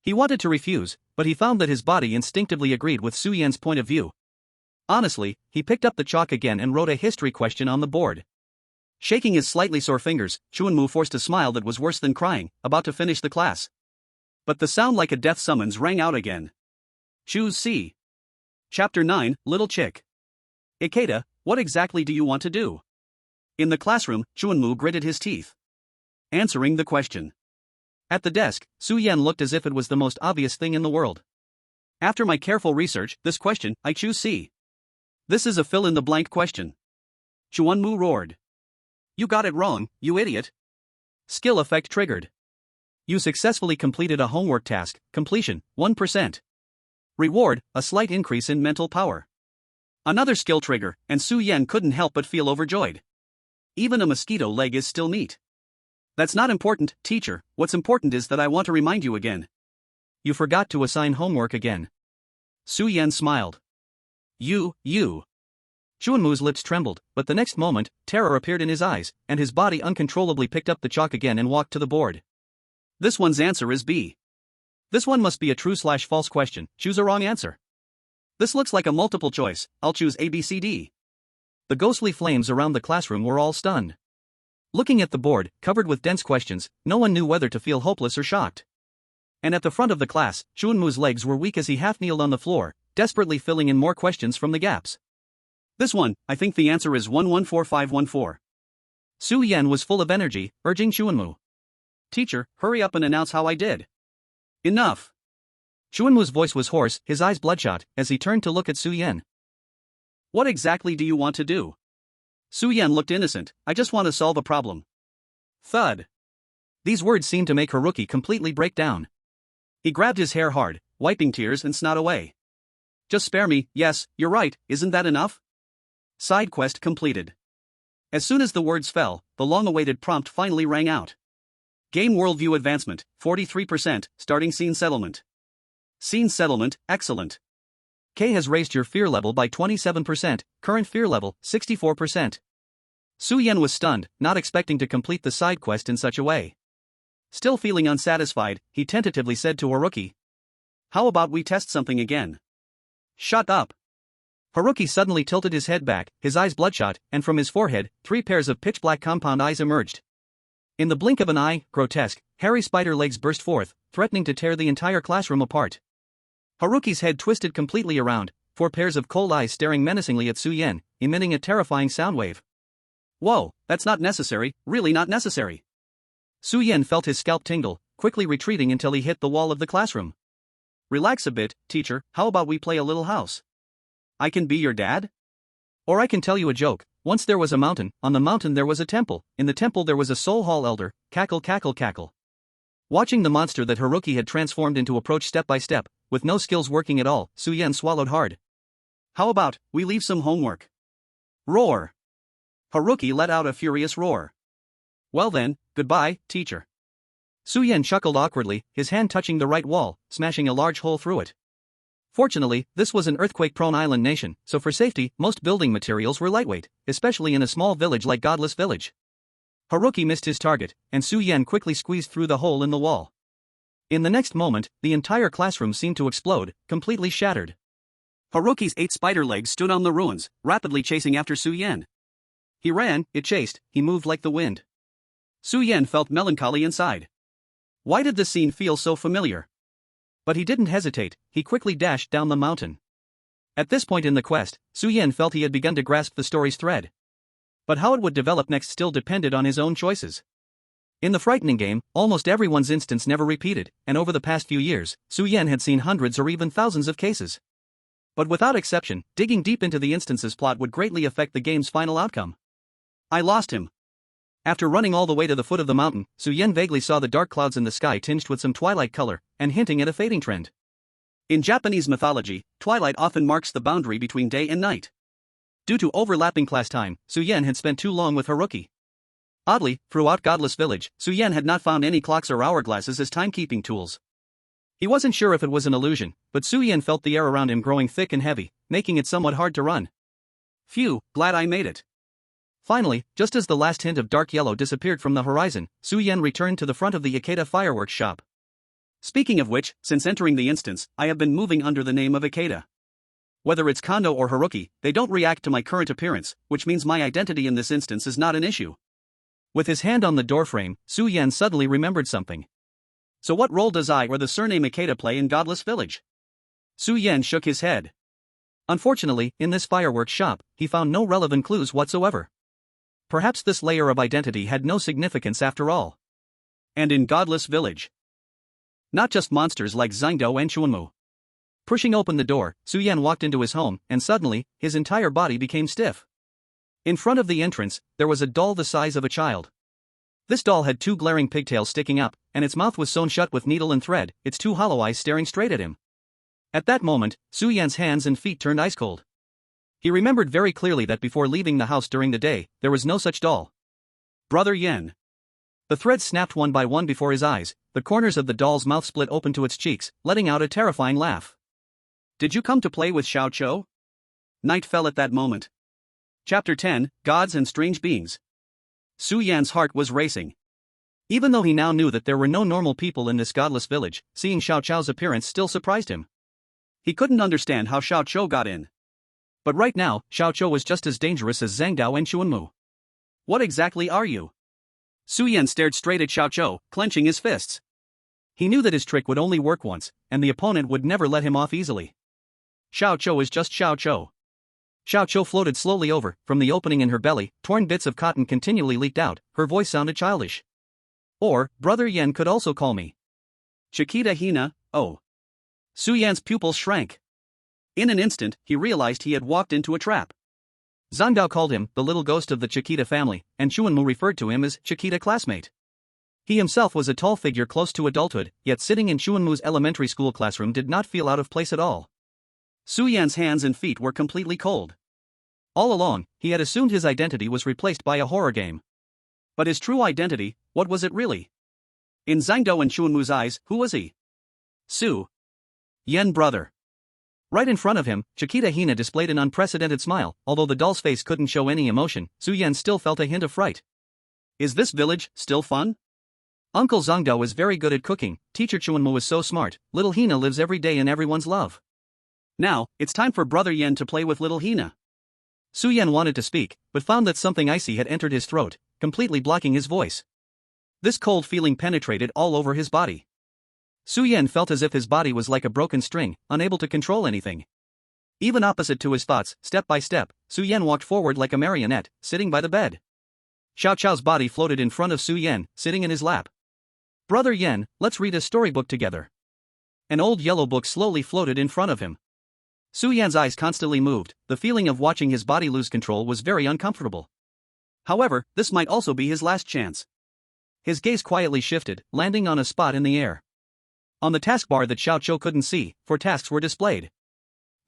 He wanted to refuse, but he found that his body instinctively agreed with Su Yan's point of view. Honestly, he picked up the chalk again and wrote a history question on the board. Shaking his slightly sore fingers, Chuanmu forced a smile that was worse than crying, about to finish the class. But the sound like a death summons rang out again. Choose C. Chapter 9, Little Chick. Ikeda, what exactly do you want to do? In the classroom, Chuanmu gritted his teeth. Answering the question. At the desk, Su Yan looked as if it was the most obvious thing in the world. After my careful research, this question, I choose C. This is a fill-in-the-blank question. Chuanmu roared. You got it wrong, you idiot. Skill effect triggered. You successfully completed a homework task, completion, 1%. Reward, a slight increase in mental power. Another skill trigger, and Su Yan couldn't help but feel overjoyed. Even a mosquito leg is still neat. That's not important, teacher, what's important is that I want to remind you again. You forgot to assign homework again. Su Yan smiled. You. Chuanmu's lips trembled, but the next moment, terror appeared in his eyes, and his body uncontrollably picked up the chalk again and walked to the board. This one's answer is B. This one must be a true/false question, choose a wrong answer. This looks like a multiple choice, I'll choose A, B, C, D. The ghostly flames around the classroom were all stunned. Looking at the board, covered with dense questions, no one knew whether to feel hopeless or shocked. And at the front of the class, Chuanmu's legs were weak as he half-kneeled on the floor, desperately filling in more questions from the gaps. This one, I think the answer is 114514. Su Yan was full of energy, urging Chuanmu. Teacher, hurry up and announce how I did. Enough. Chuanmu's voice was hoarse, his eyes bloodshot, as he turned to look at Su Yan. What exactly do you want to do? Su Yan looked innocent, I just want to solve a problem. Thud. These words seemed to make Haruki completely break down. He grabbed his hair hard, wiping tears and snot away. Just spare me, yes, you're right, isn't that enough? Side quest completed. As soon as the words fell, the long-awaited prompt finally rang out. Game worldview advancement, 43%, starting scene settlement. Scene settlement, excellent. K has raised your fear level by 27%, current fear level, 64%. Su Yan was stunned, not expecting to complete the side quest in such a way. Still feeling unsatisfied, he tentatively said to Haruki. How about we test something again? Shut up. Haruki suddenly tilted his head back, his eyes bloodshot, and from his forehead, 3 pairs of pitch-black compound eyes emerged. In the blink of an eye, grotesque, hairy spider legs burst forth, threatening to tear the entire classroom apart. Haruki's head twisted completely around, 4 pairs of cold eyes staring menacingly at Su Yan, emitting a terrifying sound wave. Whoa, that's not necessary, really not necessary. Su Yan felt his scalp tingle, quickly retreating until he hit the wall of the classroom. Relax a bit, teacher, how about we play a little house? I can be your dad? Or I can tell you a joke. Once there was a mountain, on the mountain there was a temple, in the temple there was a soul hall elder, cackle cackle cackle. Watching the monster that Haruki had transformed into approach step by step, with no skills working at all, Su Yan swallowed hard. How about, we leave some homework? Roar! Haruki let out a furious roar. Well then, goodbye, teacher. Su Yan chuckled awkwardly, his hand touching the right wall, smashing a large hole through it. Fortunately, this was an earthquake-prone island nation, so for safety, most building materials were lightweight, especially in a small village like Godless Village. Haruki missed his target, and Su Yan quickly squeezed through the hole in the wall. In the next moment, the entire classroom seemed to explode, completely shattered. Haruki's 8 spider legs stood on the ruins, rapidly chasing after Su Yan. He ran, it chased, he moved like the wind. Su Yan felt melancholy inside. Why did this scene feel so familiar? But he didn't hesitate, he quickly dashed down the mountain. At this point in the quest, Su Yan felt he had begun to grasp the story's thread. But how it would develop next still depended on his own choices. In the frightening game, almost everyone's instance never repeated, and over the past few years, Su Yan had seen hundreds or even thousands of cases. But without exception, digging deep into the instance's plot would greatly affect the game's final outcome. I lost him. After running all the way to the foot of the mountain, Su Yan vaguely saw the dark clouds in the sky tinged with some twilight color, and hinting at a fading trend. In Japanese mythology, twilight often marks the boundary between day and night. Due to overlapping class time, Su Yan had spent too long with Haruki. Oddly, throughout Godless Village, Su Yan had not found any clocks or hourglasses as timekeeping tools. He wasn't sure if it was an illusion, but Su Yan felt the air around him growing thick and heavy, making it somewhat hard to run. Phew, glad I made it. Finally, just as the last hint of dark yellow disappeared from the horizon, Su Yan returned to the front of the Ikeda fireworks shop. Speaking of which, since entering the instance, I have been moving under the name of Ikeda. Whether it's Kondo or Haruki, they don't react to my current appearance, which means my identity in this instance is not an issue. With his hand on the doorframe, Su Yan suddenly remembered something. So what role does I or the surname Ikeda play in Godless Village? Su Yan shook his head. Unfortunately, in this fireworks shop, he found no relevant clues whatsoever. Perhaps this layer of identity had no significance after all. And in Godless Village, not just monsters like Zhangdao and Chuanmu. Pushing open the door, Su Yan walked into his home, and suddenly, his entire body became stiff. In front of the entrance, there was a doll the size of a child. This doll had two glaring pigtails sticking up, and its mouth was sewn shut with needle and thread, its two hollow eyes staring straight at him. At that moment, Su Yan's hands and feet turned ice cold. He remembered very clearly that before leaving the house during the day, there was no such doll. Brother Yen. The threads snapped one by one before his eyes, the corners of the doll's mouth split open to its cheeks, letting out a terrifying laugh. Did you come to play with Xiao Chou? Night fell at that moment. Chapter 10, Gods and Strange Beings. Su Yan's heart was racing. Even though he now knew that there were no normal people in this godless village, seeing Xiao Chou's appearance still surprised him. He couldn't understand how Xiao Chou got in. But right now, Xiao Chou was just as dangerous as Zhangdao and Chuanmu. What exactly are you? Su Yan stared straight at Xiao Chou, clenching his fists. He knew that his trick would only work once, and the opponent would never let him off easily. Xiao Chou is just Xiao Chou. Xiao Chou floated slowly over, from the opening in her belly, torn bits of cotton continually leaked out, her voice sounded childish. Or, Brother Yen could also call me Chiquita Hina, oh. Su Yan's pupils shrank. In an instant, he realized he had walked into a trap. Zhangdao called him the little ghost of the Chiquita family, and Chuanmu referred to him as Chiquita classmate. He himself was a tall figure close to adulthood, yet sitting in Chuanmu's elementary school classroom did not feel out of place at all. Su Yan's hands and feet were completely cold. All along, he had assumed his identity was replaced by a horror game. But his true identity, what was it really? In Zhangdao and Chuanmu's eyes, who was he? Su Yan brother. Right in front of him, Chiquita Hina displayed an unprecedented smile. Although the doll's face couldn't show any emotion, Su Yan still felt a hint of fright. Is this village still fun? Uncle Zhangdao was very good at cooking, teacher Chuanmu was so smart, little Hina lives every day in everyone's love. Now, it's time for Brother Yen to play with little Hina. Su Yan wanted to speak, but found that something icy had entered his throat, completely blocking his voice. This cold feeling penetrated all over his body. Su Yan felt as if his body was like a broken string, unable to control anything. Even opposite to his thoughts, step by step, Su Yan walked forward like a marionette, sitting by the bed. Xiao Chou's body floated in front of Su Yan, sitting in his lap. Brother Yen, let's read a storybook together. An old yellow book slowly floated in front of him. Su Yan's eyes constantly moved, the feeling of watching his body lose control was very uncomfortable. However, this might also be his last chance. His gaze quietly shifted, landing on a spot in the air. On the taskbar that Xiao Chou couldn't see, 4 tasks were displayed.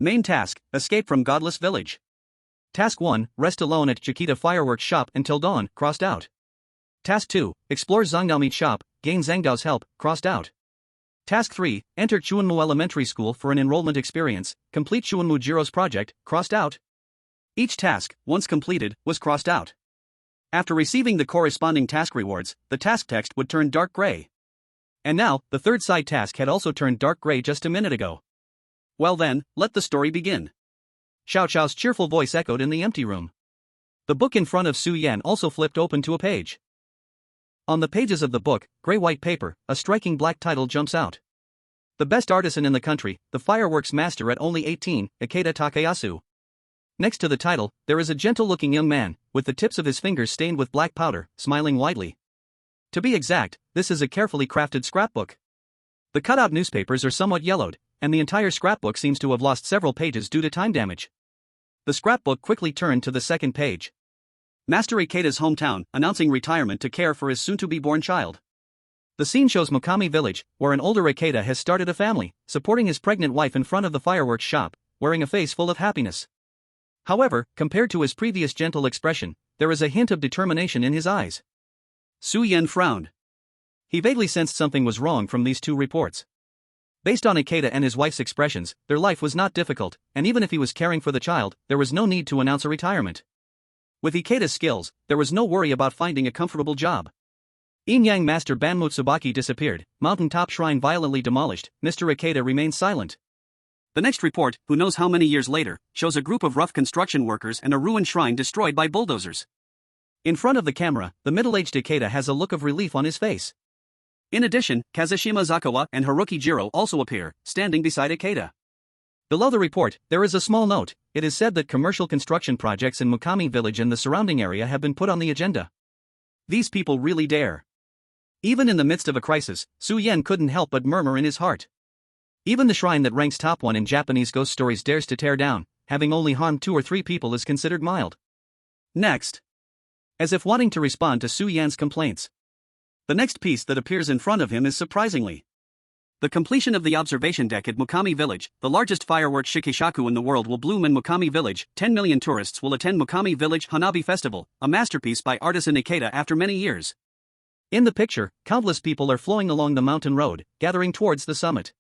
Main task, escape from Godless Village. Task 1, rest alone at Chiquita Fireworks Shop until dawn, crossed out. Task 2, explore Zhangdao Meat Shop, gain Zhangdao's help, crossed out. Task 3, enter Chuanmu Elementary School for an enrollment experience, complete Chuanmu Jiro's project, crossed out. Each task, once completed, was crossed out. After receiving the corresponding task rewards, the task text would turn dark gray. And now, the third side task had also turned dark gray just a minute ago. Well then, let the story begin. Xiao Chou's cheerful voice echoed in the empty room. The book in front of Su Yan also flipped open to a page. On the pages of the book, gray-white paper, a striking black title jumps out. The best artisan in the country, the fireworks master at only 18, Ikeda Takayasu. Next to the title, there is a gentle-looking young man, with the tips of his fingers stained with black powder, smiling widely. To be exact, this is a carefully crafted scrapbook. The cutout newspapers are somewhat yellowed, and the entire scrapbook seems to have lost several pages due to time damage. The scrapbook quickly turned to the second page. Master Ikeda's hometown, announcing retirement to care for his soon-to-be-born child. The scene shows Mokami Village, where an older Ikeda has started a family, supporting his pregnant wife in front of the fireworks shop, wearing a face full of happiness. However, compared to his previous gentle expression, there is a hint of determination in his eyes. Su Yan frowned. He vaguely sensed something was wrong from these two reports. Based on Ikeda and his wife's expressions, their life was not difficult, and even if he was caring for the child, there was no need to announce a retirement. With Ikeda's skills, there was no worry about finding a comfortable job. Yin-Yang Master Banmu Tsubaki disappeared, mountaintop shrine violently demolished, Mr. Ikeda remained silent. The next report, who knows how many years later, shows a group of rough construction workers and a ruined shrine destroyed by bulldozers. In front of the camera, the middle-aged Ikeda has a look of relief on his face. In addition, Kazushima Zakawa and Haruki Jiro also appear, standing beside Ikeda. Below the report, there is a small note. It is said that commercial construction projects in Mukami Village and the surrounding area have been put on the agenda. These people really dare. Even in the midst of a crisis, Su Yen couldn't help but murmur in his heart. Even the shrine that ranks top 1 in Japanese ghost stories dares to tear down, having only harmed 2 or 3 people is considered mild. Next. As if wanting to respond to Su Yan's complaints. The next piece that appears in front of him is surprisingly. The completion of the observation deck at Mukami Village, the largest fireworks shikishaku in the world, will bloom in Mukami Village. 10 million tourists will attend Mukami Village Hanabi Festival, a masterpiece by artisan Ikeda after many years. In the picture, countless people are flowing along the mountain road, gathering towards the summit.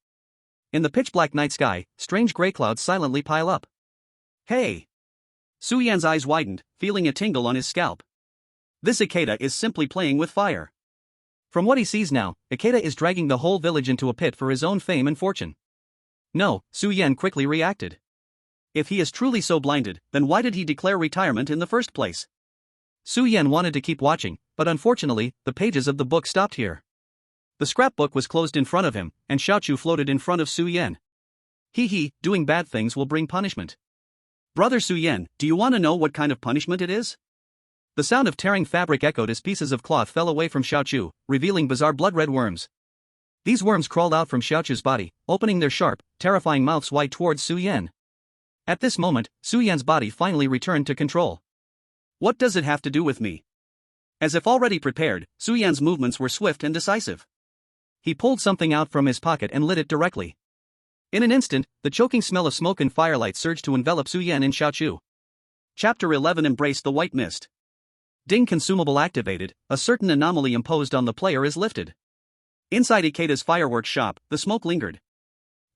In the pitch-black night sky, strange gray clouds silently pile up. Hey! Su Yan's eyes widened, feeling a tingle on his scalp. This Ikeda is simply playing with fire. From what he sees now, Ikeda is dragging the whole village into a pit for his own fame and fortune. No, Su Yan quickly reacted. If he is truly so blinded, then why did he declare retirement in the first place? Su Yan wanted to keep watching, but unfortunately, the pages of the book stopped here. The scrapbook was closed in front of him, and Xiaochu floated in front of Su Yan. Doing bad things will bring punishment. Brother Su Yan, do you want to know what kind of punishment it is? The sound of tearing fabric echoed as pieces of cloth fell away from Xiaochu, revealing bizarre blood-red worms. These worms crawled out from Xiaochu's body, opening their sharp, terrifying mouths wide towards Su Yan. At this moment, Su Yan's body finally returned to control. What does it have to do with me? As if already prepared, Su Yan's movements were swift and decisive. He pulled something out from his pocket and lit it directly. In an instant, the choking smell of smoke and firelight surged to envelop Su Yan and Xiaochu. Chapter 11 Embrace the White Mist. Ding consumable activated, a certain anomaly imposed on the player is lifted. Inside Ikeda's fireworks shop, the smoke lingered.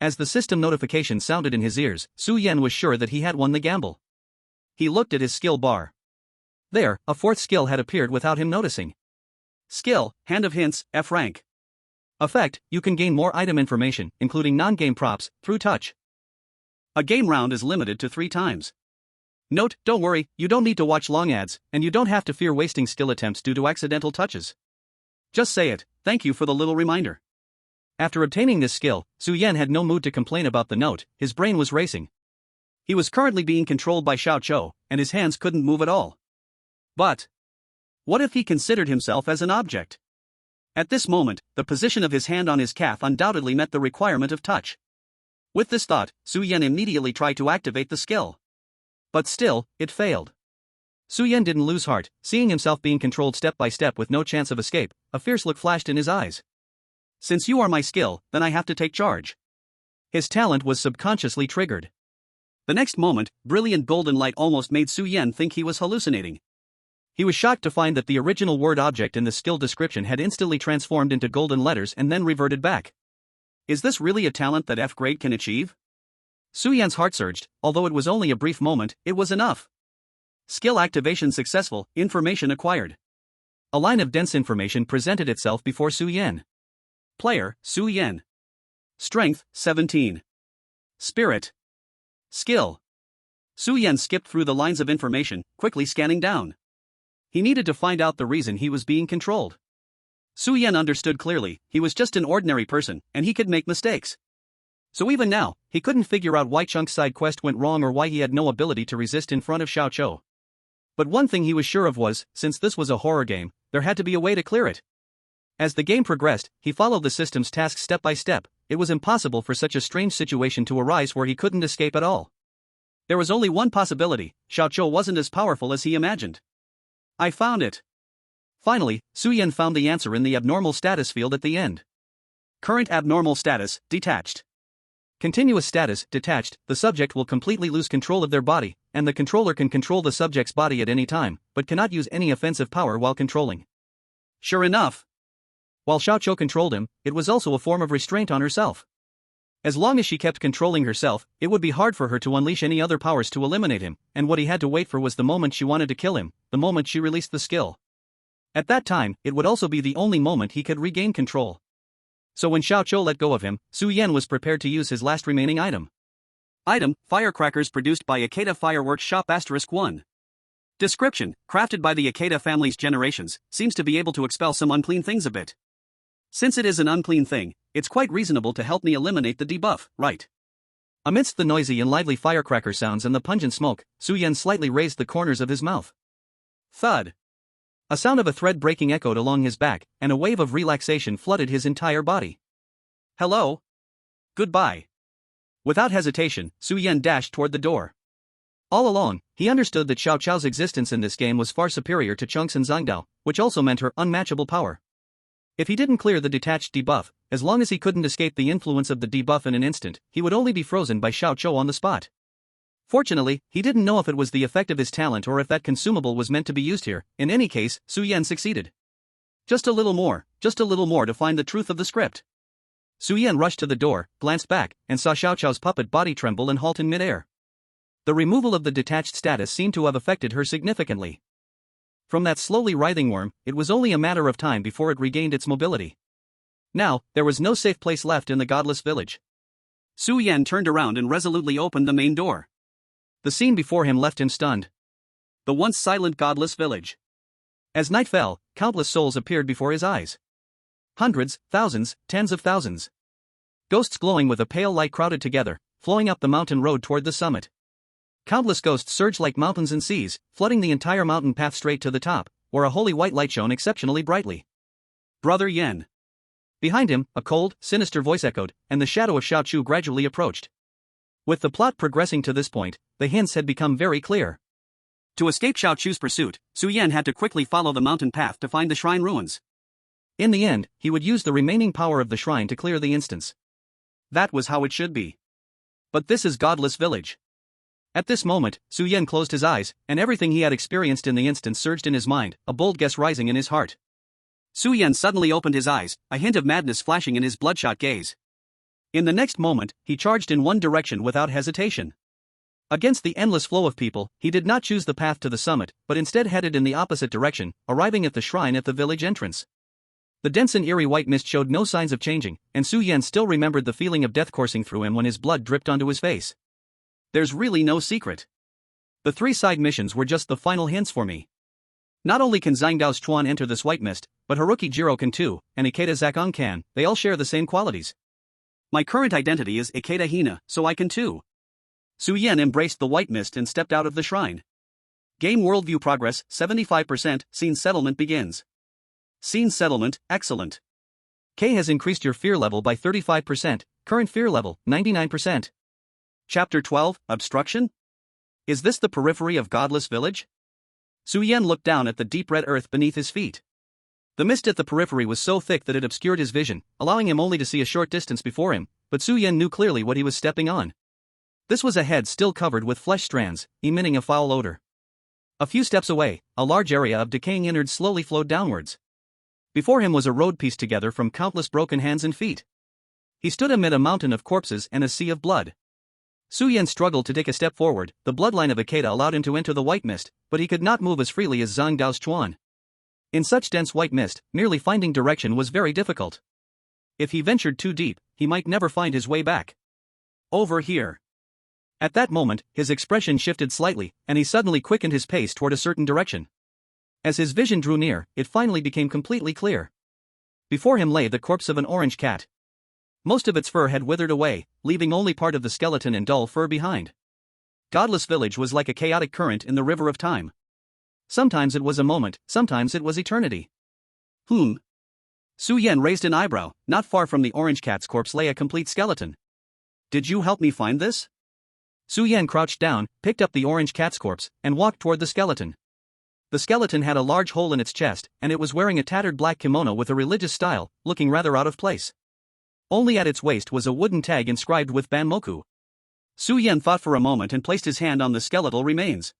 As the system notification sounded in his ears, Su Yan was sure that he had won the gamble. He looked at his skill bar. There, a 4th skill had appeared without him noticing. Skill, Hand of Hints, F rank. Effect, you can gain more item information, including non-game props, through touch. A game round is limited to 3 times. Note, don't worry, you don't need to watch long ads, and you don't have to fear wasting skill attempts due to accidental touches. Just say it, thank you for the little reminder. After obtaining this skill, Su Yan had no mood to complain about the note, his brain was racing. He was currently being controlled by Xiaochu, and his hands couldn't move at all. But what if he considered himself as an object? At this moment, the position of his hand on his calf undoubtedly met the requirement of touch. With this thought, Su Yan immediately tried to activate the skill. But still, it failed. Su Yan didn't lose heart, seeing himself being controlled step by step with no chance of escape. A fierce look flashed in his eyes. Since you are my skill, then I have to take charge. His talent was subconsciously triggered. The next moment, brilliant golden light almost made Su Yan think he was hallucinating. He was shocked to find that the original word object in the skill description had instantly transformed into golden letters and then reverted back. Is this really a talent that F grade can achieve? Su Yan's heart surged. Although it was only a brief moment, it was enough. Skill activation successful, information acquired. A line of dense information presented itself before Su Yan. Player, Su Yan. Strength, 17. Spirit. Skill. Su Yan skipped through the lines of information, quickly scanning down. He needed to find out the reason he was being controlled. Su Yan understood clearly, he was just an ordinary person, and he could make mistakes. So even now, he couldn't figure out why Chunk's side quest went wrong or why he had no ability to resist in front of Xiaochu. But one thing he was sure of was, since this was a horror game, there had to be a way to clear it. As the game progressed, he followed the system's tasks step by step. It was impossible for such a strange situation to arise where he couldn't escape at all. There was only one possibility: Xiaochu wasn't as powerful as he imagined. I found it. Finally, Su Yan found the answer in the abnormal status field at the end. Current abnormal status, detached. Continuous status, detached. The subject will completely lose control of their body, and the controller can control the subject's body at any time, but cannot use any offensive power while controlling. Sure enough. While Xiaochu controlled him, it was also a form of restraint on herself. As long as she kept controlling herself, it would be hard for her to unleash any other powers to eliminate him, and what he had to wait for was the moment she wanted to kill him, the moment she released the skill. At that time, it would also be the only moment he could regain control. So when Xiao Zhou let go of him, Su Yan was prepared to use his last remaining item. Item: firecrackers produced by Ikeda Fireworks Shop *1. Description: crafted by the Ikeda family's generations, seems to be able to expel some unclean things a bit. Since it is an unclean thing, it's quite reasonable to help me eliminate the debuff, right? Amidst the noisy and lively firecracker sounds and the pungent smoke, Su Yan slightly raised the corners of his mouth. Thud! A sound of a thread breaking echoed along his back, and a wave of relaxation flooded his entire body. Hello? Goodbye. Without hesitation, Su Yan dashed toward the door. All along, he understood that Xiao Zhou's existence in this game was far superior to Chunks and Zhangdao, which also meant her unmatchable power. If he didn't clear the detached debuff, as long as he couldn't escape the influence of the debuff in an instant, he would only be frozen by Xiao Zhou on the spot. Fortunately, he didn't know if it was the effect of his talent or if that consumable was meant to be used here. In any case, Su Yan succeeded. Just a little more to find the truth of the script. Su Yan rushed to the door, glanced back, and saw Xiao Zhou's puppet body tremble and halt in midair. The removal of the detached status seemed to have affected her significantly. From that slowly writhing worm, it was only a matter of time before it regained its mobility. Now, there was no safe place left in the godless village. Su Yan turned around and resolutely opened the main door. The scene before him left him stunned. The once silent godless village. As night fell, countless souls appeared before his eyes. Hundreds, thousands, tens of thousands. Ghosts glowing with a pale light crowded together, flowing up the mountain road toward the summit. Countless ghosts surged like mountains and seas, flooding the entire mountain path straight to the top, where a holy white light shone exceptionally brightly. Brother Yen. Behind him, a cold, sinister voice echoed, and the shadow of Xiao Chu gradually approached. With the plot progressing to this point, the hints had become very clear. To escape Xiao Chu's pursuit, Su Yan had to quickly follow the mountain path to find the shrine ruins. In the end, he would use the remaining power of the shrine to clear the instance. That was how it should be. But this is Godless Village. At this moment, Su Yan closed his eyes, and everything he had experienced in the instance surged in his mind, a bold guess rising in his heart. Su Yan suddenly opened his eyes, a hint of madness flashing in his bloodshot gaze. In the next moment, he charged in one direction without hesitation. Against the endless flow of people, he did not choose the path to the summit, but instead headed in the opposite direction, arriving at the shrine at the village entrance. The dense and eerie white mist showed no signs of changing, and Su Yan still remembered the feeling of death coursing through him when his blood dripped onto his face. There's really no secret. The 3 side missions were just the final hints for me. Not only can Zhangdao's Chuan enter this white mist, but Haruki Jiro can too, and Ikeda Zakong can. They all share the same qualities. My current identity is Ikeda Hina, so I can too. Su Yan embraced the white mist and stepped out of the shrine. Game worldview progress, 75%, scene settlement begins. Scene settlement, excellent. K has increased your fear level by 35%, current fear level, 99%. Chapter 12, Obstruction? Is this the periphery of Godless Village? Su Yan looked down at the deep red earth beneath his feet. The mist at the periphery was so thick that it obscured his vision, allowing him only to see a short distance before him, but Su Yan knew clearly what he was stepping on. This was a head still covered with flesh strands, emitting a foul odor. A few steps away, a large area of decaying innards slowly flowed downwards. Before him was a road pieced together from countless broken hands and feet. He stood amid a mountain of corpses and a sea of blood. Su Yan struggled to take a step forward. The bloodline of Ikeda allowed him to enter the white mist, but he could not move as freely as Zhang Dao's Chuan. In such dense white mist, merely finding direction was very difficult. If he ventured too deep, he might never find his way back. Over here. At that moment, his expression shifted slightly, and he suddenly quickened his pace toward a certain direction. As his vision drew near, it finally became completely clear. Before him lay the corpse of an orange cat. Most of its fur had withered away, leaving only part of the skeleton and dull fur behind. Godless Village was like a chaotic current in the river of time. Sometimes it was a moment, sometimes it was eternity. Su Yan raised an eyebrow. Not far from the orange cat's corpse lay a complete skeleton. Did you help me find this? Su Yan crouched down, picked up the orange cat's corpse, and walked toward the skeleton. The skeleton had a large hole in its chest, and it was wearing a tattered black kimono with a religious style, looking rather out of place. Only at its waist was a wooden tag inscribed with Banmoku. Su Yan thought for a moment and placed his hand on the skeletal remains.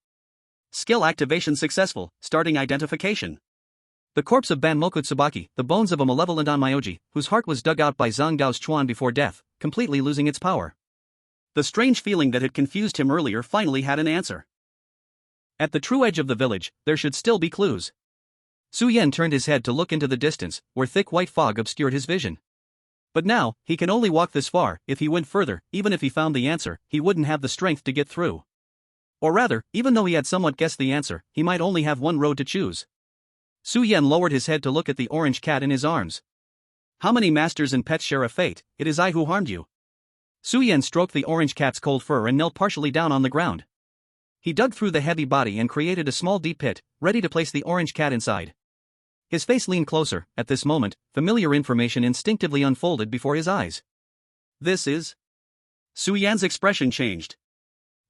Skill activation successful, starting identification. The corpse of Banmoku Tsubaki, the bones of a malevolent Onmyoji, whose heart was dug out by Zhang Dao's Chuan before death, completely losing its power. The strange feeling that had confused him earlier finally had an answer. At the true edge of the village, there should still be clues. Su Yan turned his head to look into the distance, where thick white fog obscured his vision. But now, he can only walk this far. If he went further, even if he found the answer, he wouldn't have the strength to get through. Or rather, even though he had somewhat guessed the answer, he might only have one road to choose. Su Yan lowered his head to look at the orange cat in his arms. How many masters and pets share a fate? It is I who harmed you. Su Yan stroked the orange cat's cold fur and knelt partially down on the ground. He dug through the heavy body and created a small deep pit, ready to place the orange cat inside. His face leaned closer. At this moment, familiar information instinctively unfolded before his eyes. This is... Su Yan's expression changed.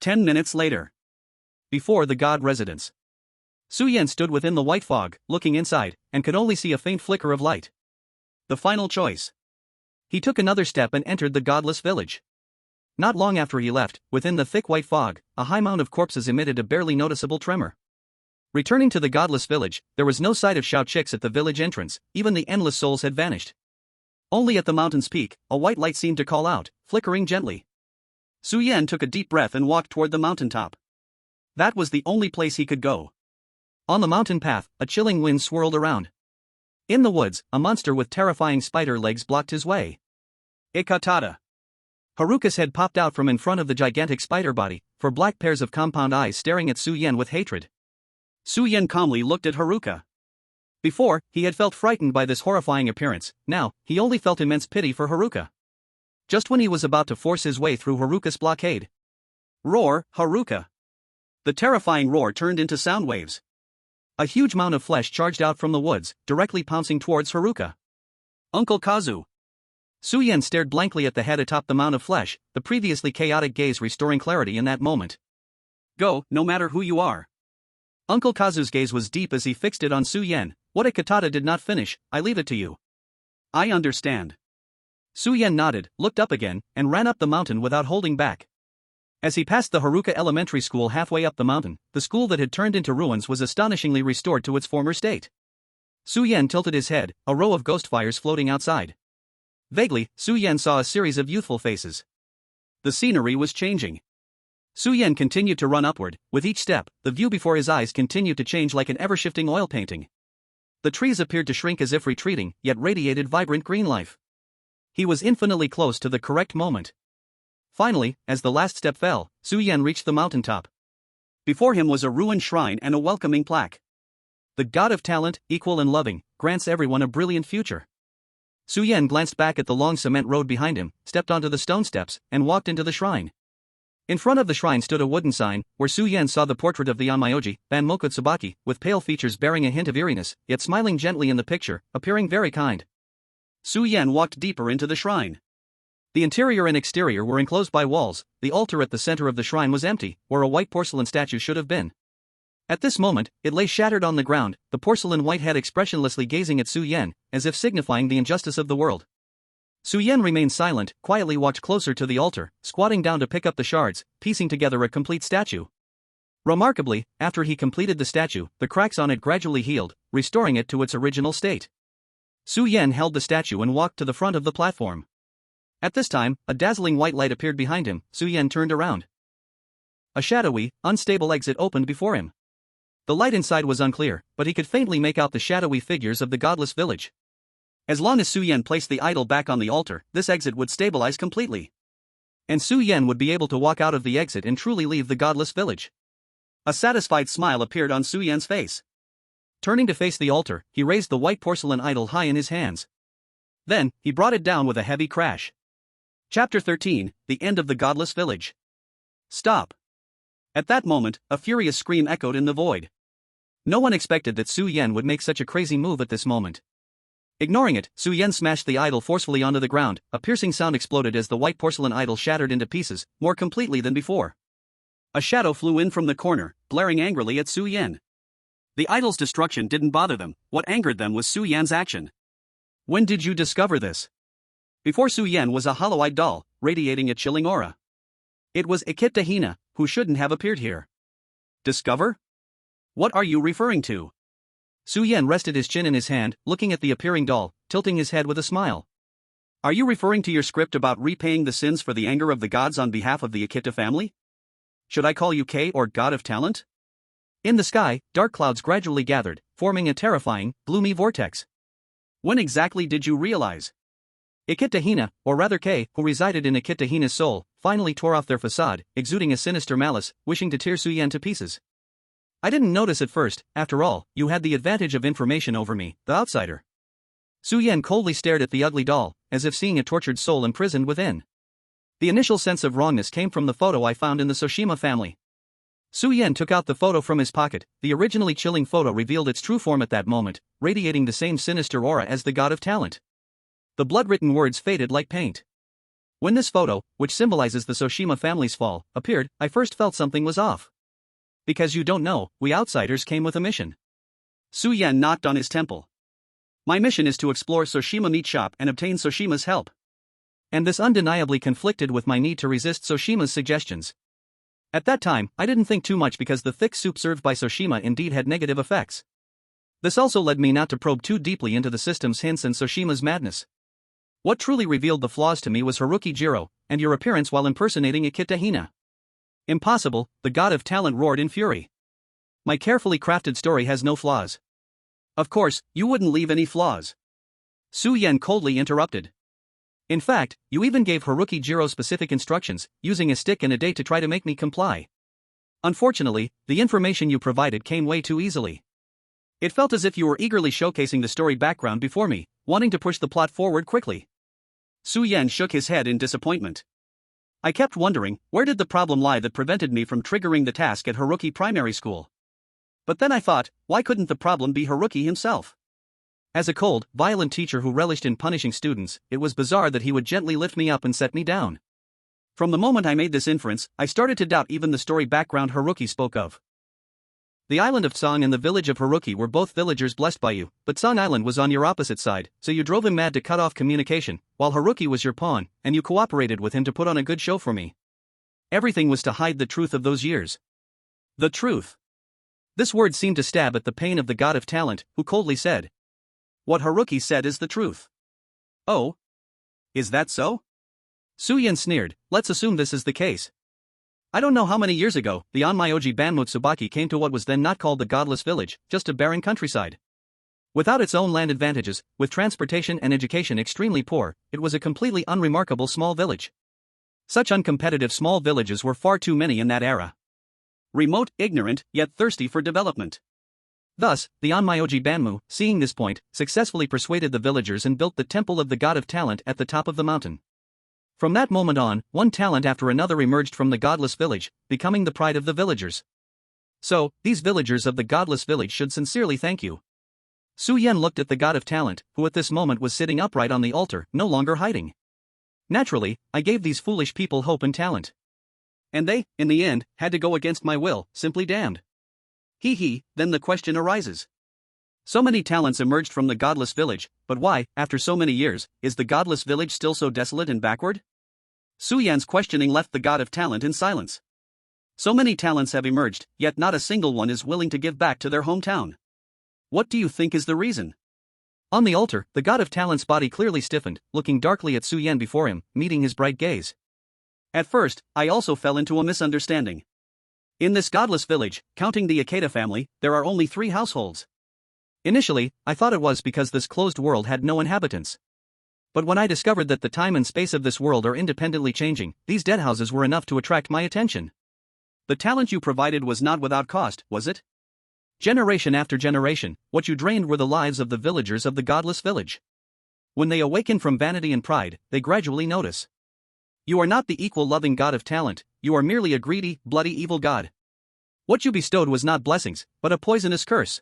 10 minutes later. Before the god residence. Su Yan stood within the white fog, looking inside, and could only see a faint flicker of light. The final choice. He took another step and entered the godless village. Not long after he left, within the thick white fog, a high mound of corpses emitted a barely noticeable tremor. Returning to the godless village, there was no sight of Xiao Chicks at the village entrance. Even the endless souls had vanished. Only at the mountain's peak, a white light seemed to call out, flickering gently. Su Yan took a deep breath and walked toward the mountaintop. That was the only place he could go. On the mountain path, a chilling wind swirled around. In the woods, a monster with terrifying spider legs blocked his way. Ikatada. Haruka's head popped out from in front of the gigantic spider body, four black pairs of compound eyes staring at Su Yan with hatred. Su Yan calmly looked at Haruka. Before, he had felt frightened by this horrifying appearance. Now, he only felt immense pity for Haruka. Just when he was about to force his way through Haruka's blockade. Roar, Haruka. The terrifying roar turned into sound waves. A huge mound of flesh charged out from the woods, directly pouncing towards Haruka. Uncle Kazu. Su Yan stared blankly at the head atop the mound of flesh, the previously chaotic gaze restoring clarity in that moment. Go, no matter who you are. Uncle Kazu's gaze was deep as he fixed it on Su Yan. What Ikatada did not finish, I leave it to you. I understand. Su Yan nodded, looked up again, and ran up the mountain without holding back. As he passed the Haruka Elementary School halfway up the mountain, the school that had turned into ruins was astonishingly restored to its former state. Su Yan tilted his head, a row of ghost fires floating outside. Vaguely, Su Yan saw a series of youthful faces. The scenery was changing. Su Yan continued to run upward. With each step, the view before his eyes continued to change like an ever-shifting oil painting. The trees appeared to shrink as if retreating, yet radiated vibrant green life. He was infinitely close to the correct moment. Finally, as the last step fell, Su Yan reached the mountaintop. Before him was a ruined shrine and a welcoming plaque. The god of talent, equal and loving, grants everyone a brilliant future. Su Yan glanced back at the long cement road behind him, stepped onto the stone steps, and walked into the shrine. In front of the shrine stood a wooden sign, where Su Yan saw the portrait of the Onmyoji, Banmoku Tsubaki, with pale features bearing a hint of eeriness, yet smiling gently in the picture, appearing very kind. Su Yan walked deeper into the shrine. The interior and exterior were enclosed by walls. The altar at the center of the shrine was empty, where a white porcelain statue should have been. At this moment, it lay shattered on the ground, the porcelain white head expressionlessly gazing at Su Yan, as if signifying the injustice of the world. Su Yan remained silent, quietly walked closer to the altar, squatting down to pick up the shards, piecing together a complete statue. Remarkably, after he completed the statue, the cracks on it gradually healed, restoring it to its original state. Su Yan held the statue and walked to the front of the platform. At this time, a dazzling white light appeared behind him. Su Yan turned around. A shadowy, unstable exit opened before him. The light inside was unclear, but he could faintly make out the shadowy figures of the godless village. As long as Su Yan placed the idol back on the altar, this exit would stabilize completely. And Su Yan would be able to walk out of the exit and truly leave the godless village. A satisfied smile appeared on Su Yan's face. Turning to face the altar, he raised the white porcelain idol high in his hands. Then, he brought it down with a heavy crash. Chapter 13, The End of the Godless Village. Stop. At that moment, a furious scream echoed in the void. No one expected that Su Yan would make such a crazy move at this moment. Ignoring it, Su Yan smashed the idol forcefully onto the ground. A piercing sound exploded as the white porcelain idol shattered into pieces, more completely than before. A shadow flew in from the corner, glaring angrily at Su Yan. The idol's destruction didn't bother them. What angered them was Su Yan's action. When did you discover this? Before Su Yan was a hollow-eyed doll, radiating a chilling aura. It was Ikita Hina, who shouldn't have appeared here. Discover? What are you referring to? Su-yen rested his chin in his hand, looking at the appearing doll, tilting his head with a smile. Are you referring to your script about repaying the sins for the anger of the gods on behalf of the Akita family? Should I call you K or God of Talent? In the sky, dark clouds gradually gathered, forming a terrifying, gloomy vortex. When exactly did you realize? Akita Hina, or rather K, who resided in Akita Hina's soul, finally tore off their facade, exuding a sinister malice, wishing to tear Su-yen to pieces. I didn't notice at first. After all, you had the advantage of information over me, the outsider. Su-yen coldly stared at the ugly doll, as if seeing a tortured soul imprisoned within. The initial sense of wrongness came from the photo I found in the Soshima family. Su-yen took out the photo from his pocket. The originally chilling photo revealed its true form at that moment, radiating the same sinister aura as the God of Talent. The blood-written words faded like paint. When this photo, which symbolizes the Soshima family's fall, appeared, I first felt something was off. Because you don't know, we outsiders came with a mission. Su-yen knocked on his temple. My mission is to explore Soshima meat shop and obtain Soshima's help. And this undeniably conflicted with my need to resist Soshima's suggestions. At that time, I didn't think too much because the thick soup served by Soshima indeed had negative effects. This also led me not to probe too deeply into the system's hints and Soshima's madness. What truly revealed the flaws to me was Haruki Jiro, and your appearance while impersonating Akita Hina. Impossible, the God of Talent roared in fury. My carefully crafted story has no flaws. Of course, you wouldn't leave any flaws. Su-yen coldly interrupted. In fact, you even gave Haruki Jiro specific instructions, using a stick and a date to try to make me comply. Unfortunately, the information you provided came way too easily. It felt as if you were eagerly showcasing the story background before me, wanting to push the plot forward quickly. Su-yen shook his head in disappointment. I kept wondering, where did the problem lie that prevented me from triggering the task at Haruki Primary School? But then I thought, why couldn't the problem be Haruki himself? As a cold, violent teacher who relished in punishing students, it was bizarre that he would gently lift me up and set me down. From the moment I made this inference, I started to doubt even the story background Haruki spoke of. The island of Tsang and the village of Haruki were both villagers blessed by you, but Tsang Island was on your opposite side, so you drove him mad to cut off communication, while Haruki was your pawn, and you cooperated with him to put on a good show for me. Everything was to hide the truth of those years. The truth. This word seemed to stab at the pain of the God of Talent, who coldly said, what Haruki said is the truth. Oh? Is that so? Su-yen sneered, let's assume this is the case. I don't know how many years ago, the Onmyoji Banmut Tsubaki came to what was then not called the Godless Village, just a barren countryside. Without its own land advantages, with transportation and education extremely poor, it was a completely unremarkable small village. Such uncompetitive small villages were far too many in that era. Remote, ignorant, yet thirsty for development. Thus, the Onmyoji Banmu, seeing this point, successfully persuaded the villagers and built the Temple of the God of Talent at the top of the mountain. From that moment on, one talent after another emerged from the godless village, becoming the pride of the villagers. So, these villagers of the godless village should sincerely thank you. Su-yen looked at the God of Talent, who at this moment was sitting upright on the altar, no longer hiding. Naturally, I gave these foolish people hope and talent. And they, in the end, had to go against my will, simply damned. Then the question arises. So many talents emerged from the godless village, but why, after so many years, is the godless village still so desolate and backward? Su-yen's questioning left the God of Talent in silence. So many talents have emerged, yet not a single one is willing to give back to their hometown. What do you think is the reason? On the altar, the God of Talent's body clearly stiffened, looking darkly at Su-yen before him, meeting his bright gaze. At first, I also fell into a misunderstanding. In this godless village, counting the Ikeda family, there are only 3 households. Initially, I thought it was because this closed world had no inhabitants. But when I discovered that the time and space of this world are independently changing, these dead houses were enough to attract my attention. The talent you provided was not without cost, was it? Generation after generation, what you drained were the lives of the villagers of the godless village. When they awaken from vanity and pride, they gradually notice. You are not the equal-loving God of Talent, you are merely a greedy, bloody evil god. What you bestowed was not blessings, but a poisonous curse.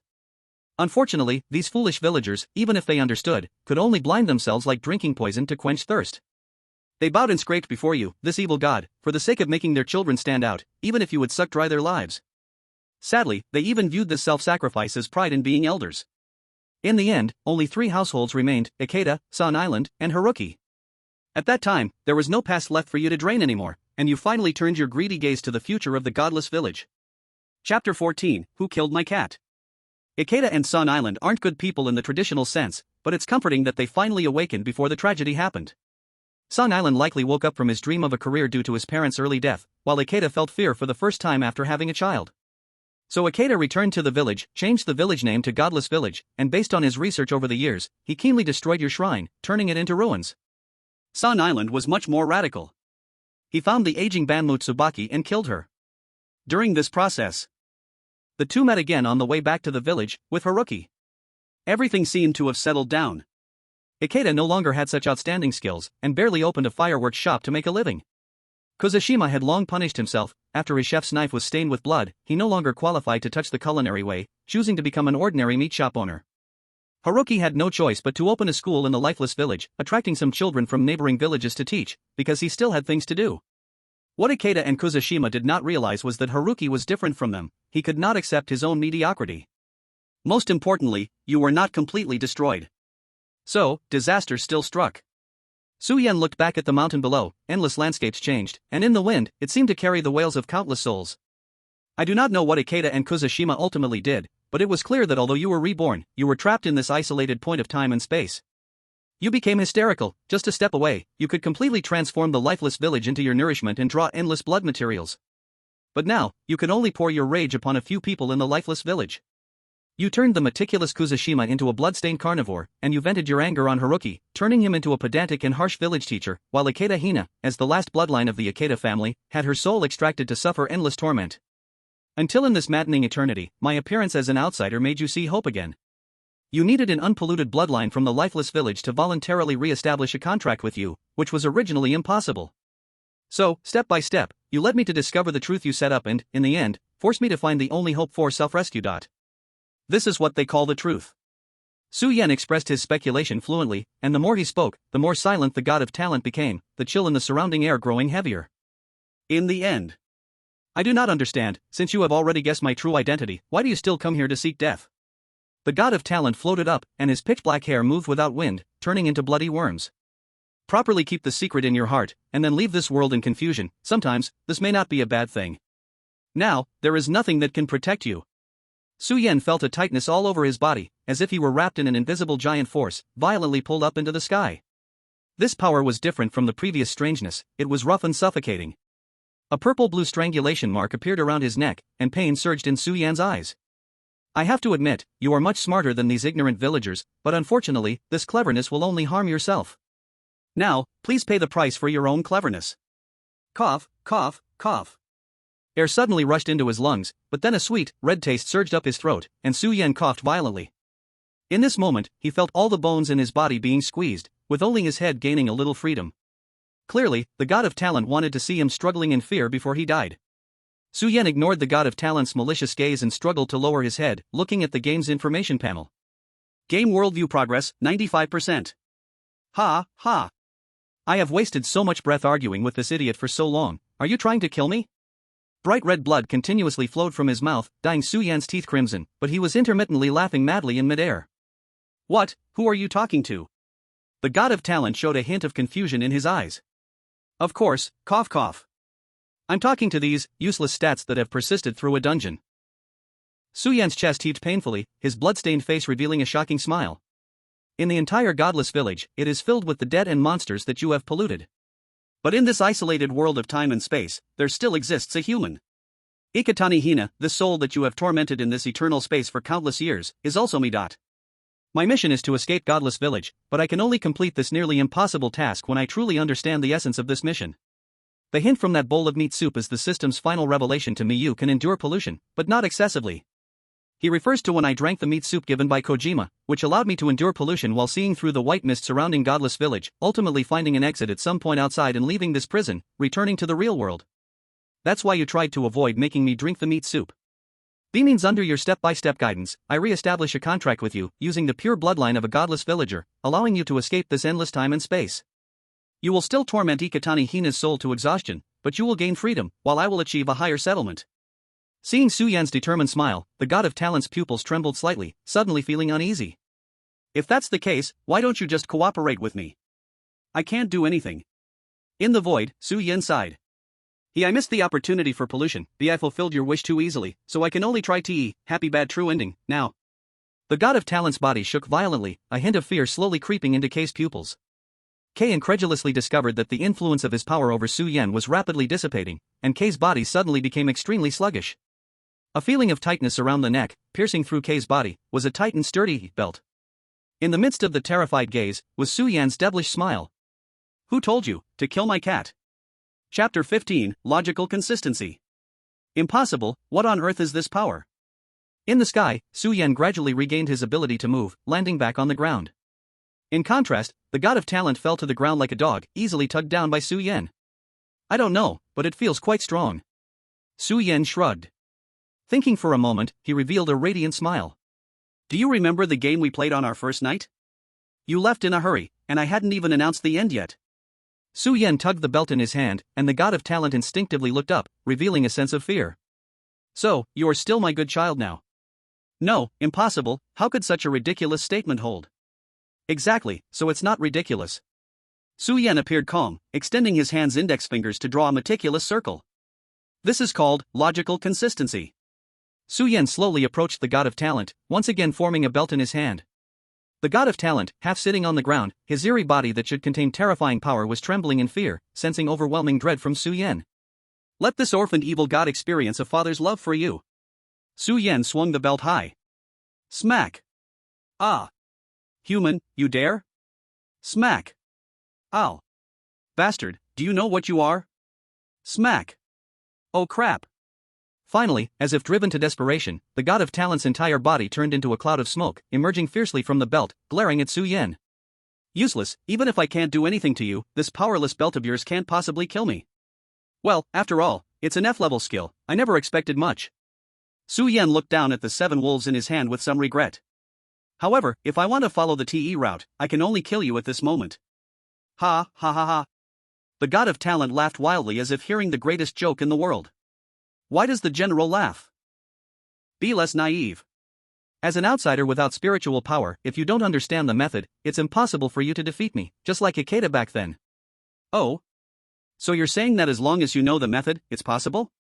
Unfortunately, these foolish villagers, even if they understood, could only blind themselves like drinking poison to quench thirst. They bowed and scraped before you, this evil god, for the sake of making their children stand out, even if you would suck dry their lives. Sadly, they even viewed this self-sacrifice as pride in being elders. In the end, only 3 households remained, Ikeda, San Island, and Haruki. At that time, there was no past left for you to drain anymore, and you finally turned your greedy gaze to the future of the godless village. Chapter 14, Who Killed My Cat? Ikeda and Sun Island aren't good people in the traditional sense, but it's comforting that they finally awakened before the tragedy happened. Sun Island likely woke up from his dream of a career due to his parents' early death, while Ikeda felt fear for the first time after having a child. So Ikeda returned to the village, changed the village name to Godless Village, and based on his research over the years, he keenly destroyed your shrine, turning it into ruins. Sun Island was much more radical. He found the aging Banmu Tsubaki and killed her. During this process, the two met again on the way back to the village, with Haruki. Everything seemed to have settled down. Ikeda no longer had such outstanding skills, and barely opened a fireworks shop to make a living. Kuzushima had long punished himself. After his chef's knife was stained with blood, he no longer qualified to touch the culinary way, choosing to become an ordinary meat shop owner. Haruki had no choice but to open a school in the lifeless village, attracting some children from neighboring villages to teach, because he still had things to do. What Ikeda and Kuzushima did not realize was that Haruki was different from them. He could not accept his own mediocrity. Most importantly, you were not completely destroyed. So, disaster still struck. Suyen looked back at the mountain below. Endless landscapes changed, and in the wind, it seemed to carry the wails of countless souls. I do not know what Ikeda and Kuzushima ultimately did, but it was clear that although you were reborn, you were trapped in this isolated point of time and space. You became hysterical. Just a step away, you could completely transform the lifeless village into your nourishment and draw endless blood materials. But now, you could only pour your rage upon a few people in the lifeless village. You turned the meticulous Kuzushima into a blood-stained carnivore, and you vented your anger on Haruki, turning him into a pedantic and harsh village teacher, while Ikeda Hina, as the last bloodline of the Ikeda family, had her soul extracted to suffer endless torment. Until in this maddening eternity, my appearance as an outsider made you see hope again. You needed an unpolluted bloodline from the lifeless village to voluntarily re-establish a contract with you, which was originally impossible. So, step by step, you led me to discover the truth you set up and, in the end, forced me to find the only hope for self-rescue. This is what they call the truth. Su Yen expressed his speculation fluently, and the more he spoke, the more silent the god of talent became, the chill in the surrounding air growing heavier. In the end, I do not understand. Since you have already guessed my true identity, why do you still come here to seek death? The god of talent floated up, and his pitch-black hair moved without wind, turning into bloody worms. Properly keep the secret in your heart, and then leave this world in confusion. Sometimes, this may not be a bad thing. Now, there is nothing that can protect you. Su Yen felt a tightness all over his body, as if he were wrapped in an invisible giant force, violently pulled up into the sky. This power was different from the previous strangeness. It was rough and suffocating. A purple-blue strangulation mark appeared around his neck, and pain surged in Su Yen's eyes. I have to admit, you are much smarter than these ignorant villagers, but unfortunately, this cleverness will only harm yourself. Now, please pay the price for your own cleverness. Cough, cough, cough. Air suddenly rushed into his lungs, but then a sweet, red taste surged up his throat, and Su Yen coughed violently. In this moment, he felt all the bones in his body being squeezed, with only his head gaining a little freedom. Clearly, the god of talent wanted to see him struggling in fear before he died. Su Yen ignored the god of talent's malicious gaze and struggled to lower his head, looking at the game's information panel. Game worldview progress, 95%. Ha, ha. I have wasted so much breath arguing with this idiot for so long. Are you trying to kill me? Bright red blood continuously flowed from his mouth, dyeing Su Yen's teeth crimson, but he was intermittently laughing madly in midair. What? Who are you talking to? The god of talent showed a hint of confusion in his eyes. Of course, cough cough. I'm talking to these useless stats that have persisted through a dungeon. Su Yen's chest heaved painfully, his blood-stained face revealing a shocking smile. In the entire godless village, it is filled with the dead and monsters that you have polluted. But in this isolated world of time and space, there still exists a human. Ikatani Hina, the soul that you have tormented in this eternal space for countless years, is also me. My mission is to escape Godless Village, but I can only complete this nearly impossible task when I truly understand the essence of this mission. The hint from that bowl of meat soup is the system's final revelation to me. You can endure pollution, but not excessively. He refers to when I drank the meat soup given by Kojima, which allowed me to endure pollution while seeing through the white mist surrounding Godless Village, ultimately finding an exit at some point outside and leaving this prison, returning to the real world. That's why you tried to avoid making me drink the meat soup. B means under your step-by-step guidance, I re-establish a contract with you, using the pure bloodline of a godless villager, allowing you to escape this endless time and space. You will still torment Ikatani Hina's soul to exhaustion, but you will gain freedom, while I will achieve a higher settlement. Seeing Su Yen's determined smile, the god of talent's pupils trembled slightly, suddenly feeling uneasy. If that's the case, why don't you just cooperate with me? I can't do anything. In the void, Su Yen sighed. I missed the opportunity for pollution. I fulfilled your wish too easily, so I can only try happy bad true ending, now. The god of talent's body shook violently, a hint of fear slowly creeping into Kay's pupils. Kay incredulously discovered that the influence of his power over Su Yan was rapidly dissipating, and Kay's body suddenly became extremely sluggish. A feeling of tightness around the neck, piercing through Kay's body, was a tight and sturdy belt. In the midst of the terrified gaze, was Su Yan's devilish smile. Who told you to kill my cat? Chapter 15, Logical Consistency. Impossible, what on earth is this power? In the sky, Su Yan gradually regained his ability to move, landing back on the ground. In contrast, the god of talent fell to the ground like a dog, easily tugged down by Su Yan. I don't know, but it feels quite strong. Su Yan shrugged. Thinking for a moment, he revealed a radiant smile. Do you remember the game we played on our first night? You left in a hurry, and I hadn't even announced the end yet. Su Yan tugged the belt in his hand, and the god of talent instinctively looked up, revealing a sense of fear. So, you are still my good child now? No, impossible, how could such a ridiculous statement hold? Exactly, so it's not ridiculous. Su Yan appeared calm, extending his hand's index fingers to draw a meticulous circle. This is called logical consistency. Su Yan slowly approached the god of talent, once again forming a belt in his hand. The god of talent, half sitting on the ground, his eerie body that should contain terrifying power was trembling in fear, sensing overwhelming dread from Su Yan. Let this orphaned evil god experience a father's love for you. Su Yan swung the belt high. Smack. Ah. Human, you dare? Smack. Ow. Bastard, do you know what you are? Smack. Oh crap. Finally, as if driven to desperation, the god of talent's entire body turned into a cloud of smoke, emerging fiercely from the belt, glaring at Su Yan. Useless, even if I can't do anything to you, this powerless belt of yours can't possibly kill me. Well, after all, it's an F-level skill, I never expected much. Su Yan looked down at the 7 wolves in his hand with some regret. However, if I want to follow the TE route, I can only kill you at this moment. Ha ha ha ha. The god of talent laughed wildly as if hearing the greatest joke in the world. Why does the general laugh? Be less naive. As an outsider without spiritual power, if you don't understand the method, it's impossible for you to defeat me, just like Ikeda back then. Oh? So you're saying that as long as you know the method, it's possible?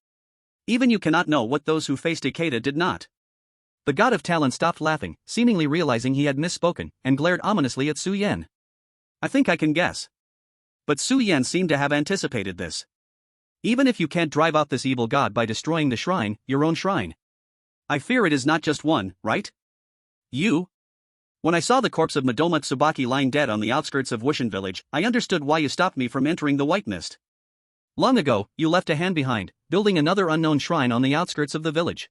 Even you cannot know what those who faced Ikeda did not. The god of talent stopped laughing, seemingly realizing he had misspoken, and glared ominously at Su Yan. I think I can guess. But Su Yan seemed to have anticipated this. Even if you can't drive out this evil god by destroying the shrine, your own shrine. I fear it is not just one, right? You? When I saw the corpse of Madoma Tsubaki lying dead on the outskirts of Wushin village, I understood why you stopped me from entering the White Mist. Long ago, you left a hand behind, building another unknown shrine on the outskirts of the village.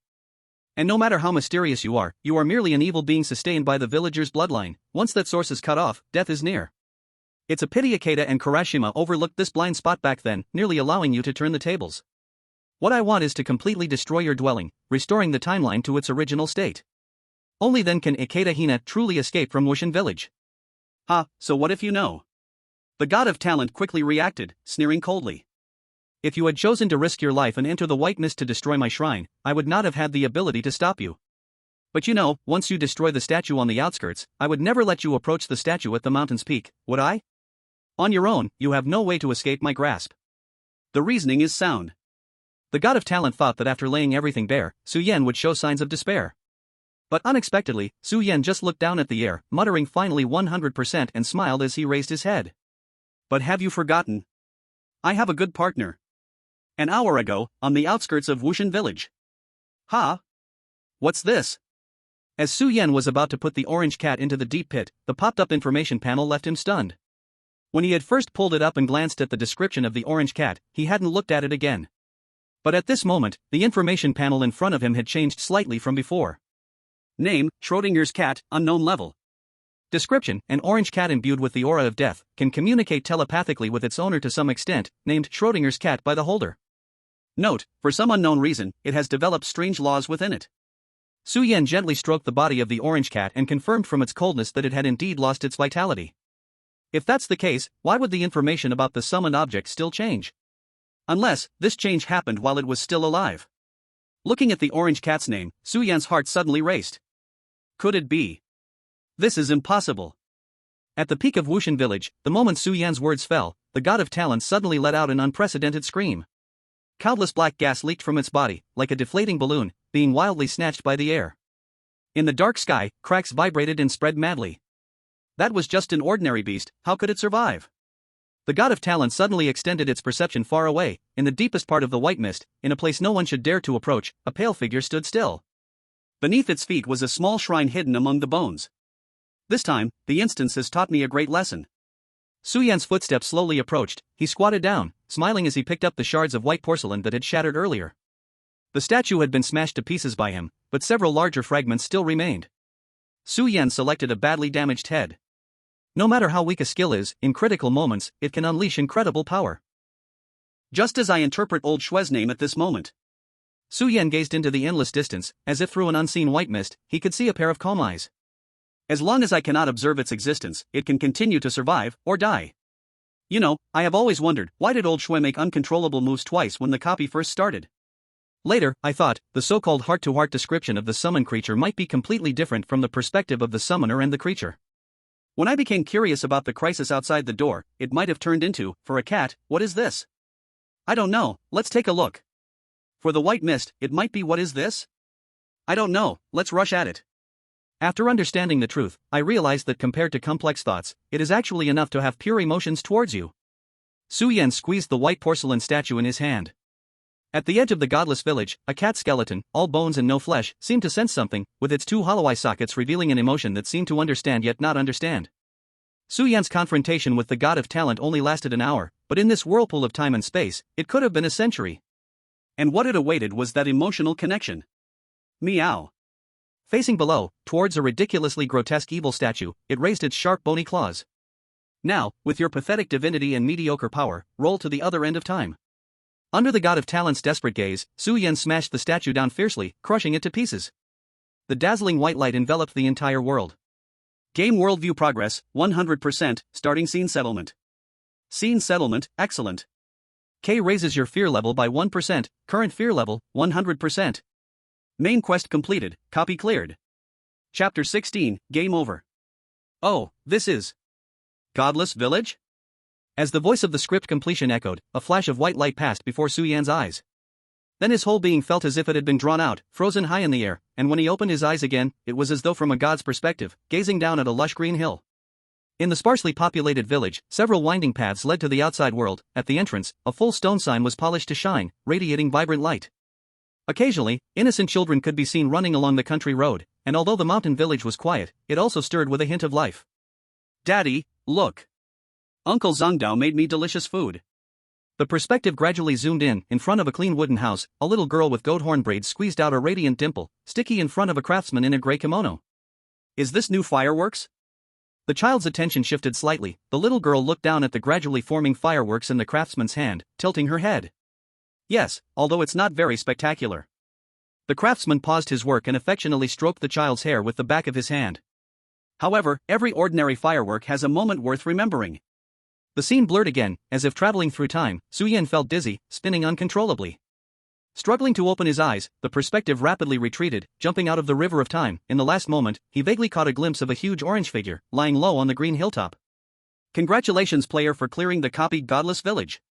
And no matter how mysterious you are merely an evil being sustained by the villager's bloodline. Once that source is cut off, death is near. It's a pity Ikeda and Kurashima overlooked this blind spot back then, nearly allowing you to turn the tables. What I want is to completely destroy your dwelling, restoring the timeline to its original state. Only then can Ikeda Hina truly escape from Wushin village. Ha, so what if you know? The god of talent quickly reacted, sneering coldly. If you had chosen to risk your life and enter the White Mist to destroy my shrine, I would not have had the ability to stop you. But you know, once you destroy the statue on the outskirts, I would never let you approach the statue at the mountain's peak, would I? On your own, you have no way to escape my grasp. The reasoning is sound. The god of talent thought that after laying everything bare, Su Yan would show signs of despair. But unexpectedly, Su Yan just looked down at the air, muttering finally 100% and smiled as he raised his head. But have you forgotten? I have a good partner. An hour ago, on the outskirts of Wushin village. Ha! What's this? As Su Yan was about to put the orange cat into the deep pit, the popped-up information panel left him stunned. When he had first pulled it up and glanced at the description of the orange cat, he hadn't looked at it again. But at this moment, the information panel in front of him had changed slightly from before. Name, Schrodinger's cat, unknown level. Description, an orange cat imbued with the aura of death, can communicate telepathically with its owner to some extent, named Schrodinger's cat by the holder. Note, for some unknown reason, it has developed strange laws within it. Su Yan gently stroked the body of the orange cat and confirmed from its coldness that it had indeed lost its vitality. If that's the case, why would the information about the summoned object still change? Unless, this change happened while it was still alive. Looking at the orange cat's name, Su Yan's heart suddenly raced. Could it be? This is impossible. At the peak of Wushin village, the moment Su Yan's words fell, the god of talent suddenly let out an unprecedented scream. Countless black gas leaked from its body, like a deflating balloon, being wildly snatched by the air. In the dark sky, cracks vibrated and spread madly. That was just an ordinary beast, how could it survive? The god of talent suddenly extended its perception far away, in the deepest part of the white mist, in a place no one should dare to approach. A pale figure stood still. Beneath its feet was a small shrine hidden among the bones. This time, the instance has taught me a great lesson. Su Yan's footsteps slowly approached. He squatted down, smiling as he picked up the shards of white porcelain that had shattered earlier. The statue had been smashed to pieces by him, but several larger fragments still remained. Su Yan selected a badly damaged head. No matter how weak a skill is, in critical moments, it can unleash incredible power. Just as I interpret old Shue's name at this moment. Su Yan gazed into the endless distance, as if through an unseen white mist, he could see a pair of calm eyes. As long as I cannot observe its existence, it can continue to survive, or die. You know, I have always wondered, why did old Shue make uncontrollable moves twice when the copy first started? Later, I thought, the so-called heart-to-heart description of the summoned creature might be completely different from the perspective of the summoner and the creature. When I became curious about the crisis outside the door, it might have turned into, for a cat, what is this? I don't know, let's take a look. For the white mist, it might be what is this? I don't know, let's rush at it. After understanding the truth, I realized that compared to complex thoughts, it is actually enough to have pure emotions towards you. Su Yan squeezed the white porcelain statue in his hand. At the edge of the godless village, a cat skeleton, all bones and no flesh, seemed to sense something, with its two hollow eye sockets revealing an emotion that seemed to understand yet not understand. Su Yan's confrontation with the god of talent only lasted an hour, but in this whirlpool of time and space, it could have been a century. And what it awaited was that emotional connection. Meow. Facing below, towards a ridiculously grotesque evil statue, it raised its sharp bony claws. Now, with your pathetic divinity and mediocre power, roll to the other end of time. Under the god of talent's desperate gaze, Su Yan smashed the statue down fiercely, crushing it to pieces. The dazzling white light enveloped the entire world. Game worldview progress, 100%, starting scene settlement. Scene settlement, excellent. K raises your fear level by 1%, current fear level, 100%. Main quest completed, copy cleared. Chapter 16, game over. Oh, this is Godless Village? As the voice of the script completion echoed, a flash of white light passed before Su Yan's eyes. Then his whole being felt as if it had been drawn out, frozen high in the air, and when he opened his eyes again, it was as though from a god's perspective, gazing down at a lush green hill. In the sparsely populated village, several winding paths led to the outside world. At the entrance, a full stone sign was polished to shine, radiating vibrant light. Occasionally, innocent children could be seen running along the country road, and although the mountain village was quiet, it also stirred with a hint of life. Daddy, look. Uncle Zhangdao made me delicious food. The perspective gradually zoomed in front of a clean wooden house, a little girl with goat horn braids squeezed out a radiant dimple, sticky in front of a craftsman in a gray kimono. Is this new fireworks? The child's attention shifted slightly. The little girl looked down at the gradually forming fireworks in the craftsman's hand, tilting her head. Yes, although it's not very spectacular. The craftsman paused his work and affectionately stroked the child's hair with the back of his hand. However, every ordinary firework has a moment worth remembering. The scene blurred again, as if traveling through time. Su Yan felt dizzy, spinning uncontrollably. Struggling to open his eyes, the perspective rapidly retreated, jumping out of the river of time. In the last moment, he vaguely caught a glimpse of a huge orange figure, lying low on the green hilltop. Congratulations player for clearing the copied Godless Village.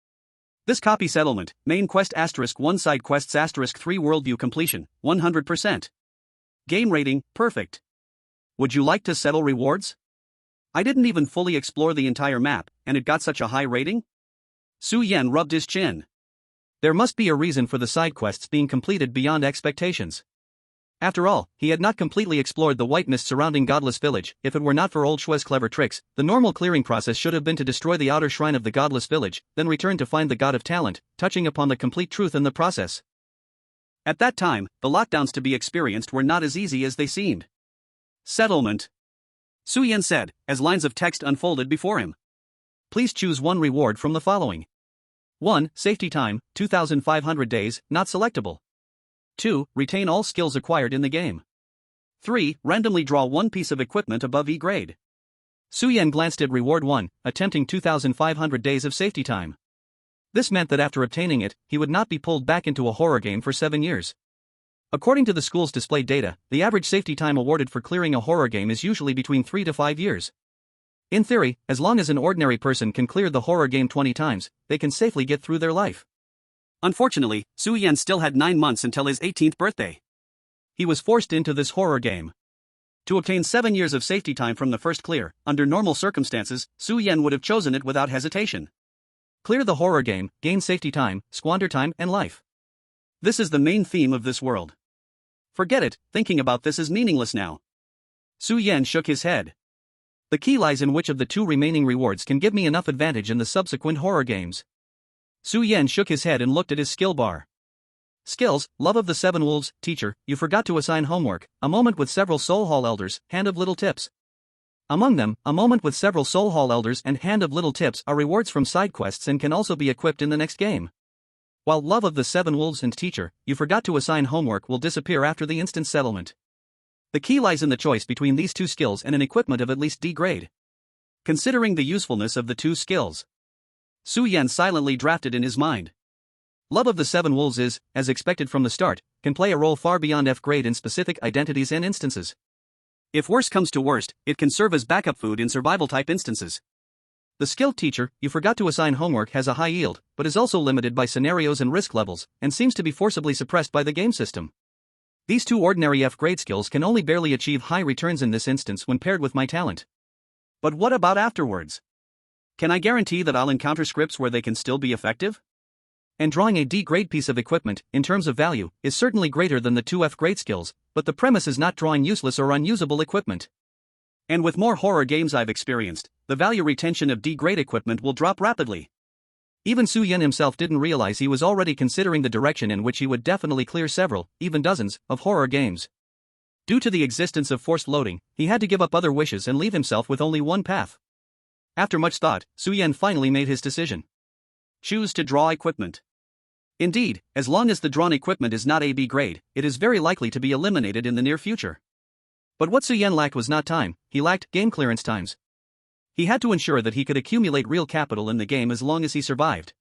This copy settlement, main quest *1 side quests *3 worldview completion, 100%. Game rating, perfect. Would you like to settle rewards? I didn't even fully explore the entire map, and it got such a high rating? Su Yan rubbed his chin. There must be a reason for the side quests being completed beyond expectations. After all, he had not completely explored the white mist surrounding Godless Village. If it were not for old Shue's clever tricks, the normal clearing process should have been to destroy the outer shrine of the Godless Village, then return to find the God of Talent, touching upon the complete truth in the process. At that time, the lockdowns to be experienced were not as easy as they seemed. Settlement. Su Yan said, as lines of text unfolded before him. Please choose one reward from the following. 1. Safety time, 2,500 days, not selectable. 2. Retain all skills acquired in the game. 3. Randomly draw one piece of equipment above E grade. Su Yan glanced at reward 1, attempting 2,500 days of safety time. This meant that after obtaining it, he would not be pulled back into a horror game for 7 years. According to the school's displayed data, the average safety time awarded for clearing a horror game is usually between 3 to 5 years. In theory, as long as an ordinary person can clear the horror game 20 times, they can safely get through their life. Unfortunately, Su Yan still had 9 months until his 18th birthday. He was forced into this horror game. To obtain 7 years of safety time from the first clear, under normal circumstances, Su Yan would have chosen it without hesitation. Clear the horror game, gain safety time, squander time and life. This is the main theme of this world. Forget it, thinking about this is meaningless now. Su Yan shook his head. The key lies in which of the 2 remaining rewards can give me enough advantage in the subsequent horror games. Su Yan shook his head and looked at his skill bar. Skills, Love of the 7 Wolves, Teacher, you forgot to assign homework, a moment with several Soul Hall Elders, Hand of Little Tips. Among them, a moment with several Soul Hall Elders and Hand of Little Tips are rewards from side quests and can also be equipped in the next game. While Love of the 7 Wolves and Teacher, you forgot to assign homework will disappear after the instant settlement. The key lies in the choice between these 2 skills and an equipment of at least D grade. Considering the usefulness of the 2 skills, Su Yan silently drafted in his mind. Love of the 7 Wolves is, as expected from the start, can play a role far beyond F grade in specific identities and instances. If worst comes to worst, it can serve as backup food in survival-type instances. The skilled Teacher, you forgot to assign homework has a high yield, but is also limited by scenarios and risk levels, and seems to be forcibly suppressed by the game system. These 2 ordinary F grade skills can only barely achieve high returns in this instance when paired with my talent. But what about afterwards? Can I guarantee that I'll encounter scripts where they can still be effective? And drawing a D grade piece of equipment, in terms of value, is certainly greater than the 2 F grade skills, but the premise is not drawing useless or unusable equipment. And with more horror games I've experienced, the value retention of D grade equipment will drop rapidly. Even Su Yan himself didn't realize he was already considering the direction in which he would definitely clear several, even dozens, of horror games. Due to the existence of forced loading, he had to give up other wishes and leave himself with only one path. After much thought, Su Yan finally made his decision. Choose to draw equipment. Indeed, as long as the drawn equipment is not AB grade, it is very likely to be eliminated in the near future. But what Su Yan lacked was not time, he lacked game clearance times. He had to ensure that he could accumulate real capital in the game as long as he survived.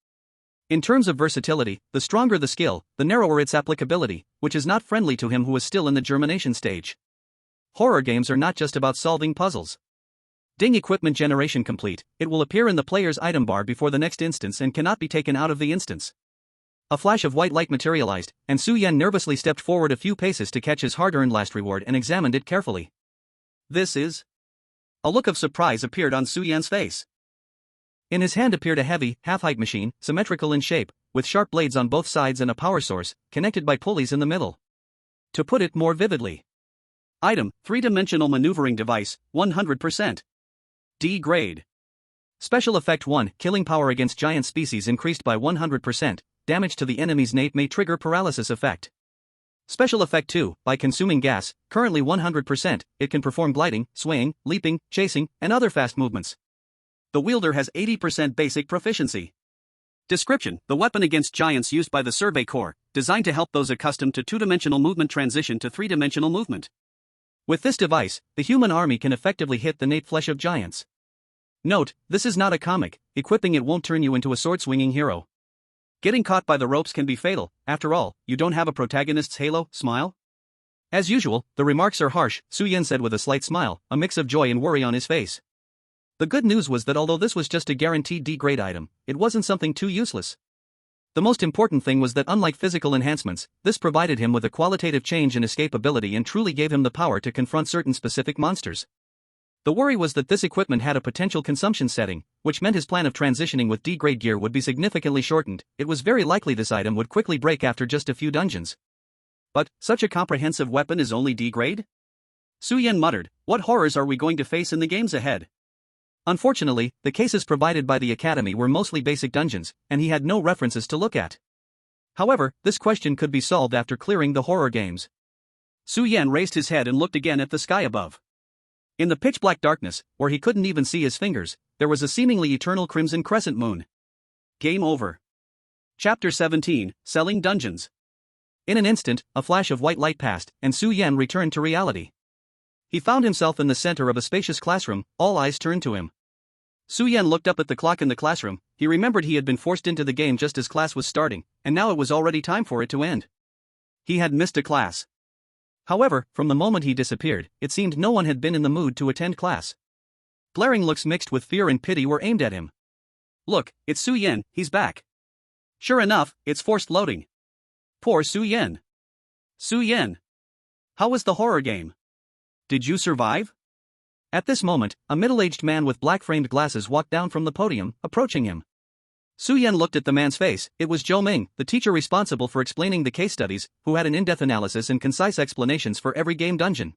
In terms of versatility, the stronger the skill, the narrower its applicability, which is not friendly to him who is still in the germination stage. Horror games are not just about solving puzzles. Ding equipment generation complete, it will appear in the player's item bar before the next instance and cannot be taken out of the instance. A flash of white light materialized, and Su Yan nervously stepped forward a few paces to catch his hard-earned last reward and examined it carefully. This is? A look of surprise appeared on Su Yan's face. In his hand appeared a heavy, half-height machine, symmetrical in shape, with sharp blades on both sides and a power source, connected by pulleys in the middle. To put it more vividly. Item, 3-dimensional maneuvering device, 100%. D grade. Special effect 1, killing power against giant species increased by 100%, damage to the enemy's nape may trigger paralysis effect. Special effect 2, by consuming gas, currently 100%, it can perform gliding, swaying, leaping, chasing, and other fast movements. The wielder has 80% basic proficiency. Description, the weapon against giants used by the Survey Corps, designed to help those accustomed to 2-dimensional movement transition to 3-dimensional movement. With this device, the human army can effectively hit the nape flesh of giants. Note, this is not a comic, equipping it won't turn you into a sword-swinging hero. Getting caught by the ropes can be fatal, after all, you don't have a protagonist's halo, smile? As usual, the remarks are harsh, Su Yan said with a slight smile, a mix of joy and worry on his face. The good news was that although this was just a guaranteed D-grade item, it wasn't something too useless. The most important thing was that unlike physical enhancements, this provided him with a qualitative change in escape ability and truly gave him the power to confront certain specific monsters. The worry was that this equipment had a potential consumption setting, which meant his plan of transitioning with D-grade gear would be significantly shortened. It was very likely this item would quickly break after just a few dungeons. But, such a comprehensive weapon is only D-grade? Su Yan muttered, what horrors are we going to face in the games ahead? Unfortunately, the cases provided by the Academy were mostly basic dungeons, and he had no references to look at. However, this question could be solved after clearing the horror games. Su Yan raised his head and looked again at the sky above. In the pitch-black darkness, where he couldn't even see his fingers, there was a seemingly eternal crimson crescent moon. Game over. Chapter 17, Selling Dungeons. In an instant, a flash of white light passed, and Su Yan returned to reality. He found himself in the center of a spacious classroom, all eyes turned to him. Su Yan looked up at the clock in the classroom. He remembered he had been forced into the game just as class was starting, and now it was already time for it to end. He had missed a class. However, from the moment he disappeared, it seemed no one had been in the mood to attend class. Glaring looks mixed with fear and pity were aimed at him. Look, it's Su Yan, he's back. Sure enough, it's forced loading. Poor Su Yan. Su Yan. How was the horror game? Did you survive? At this moment, a middle-aged man with black-framed glasses walked down from the podium, approaching him. Su Yan looked at the man's face. It was Zhou Ming, the teacher responsible for explaining the case studies, who had an in-depth analysis and concise explanations for every game dungeon.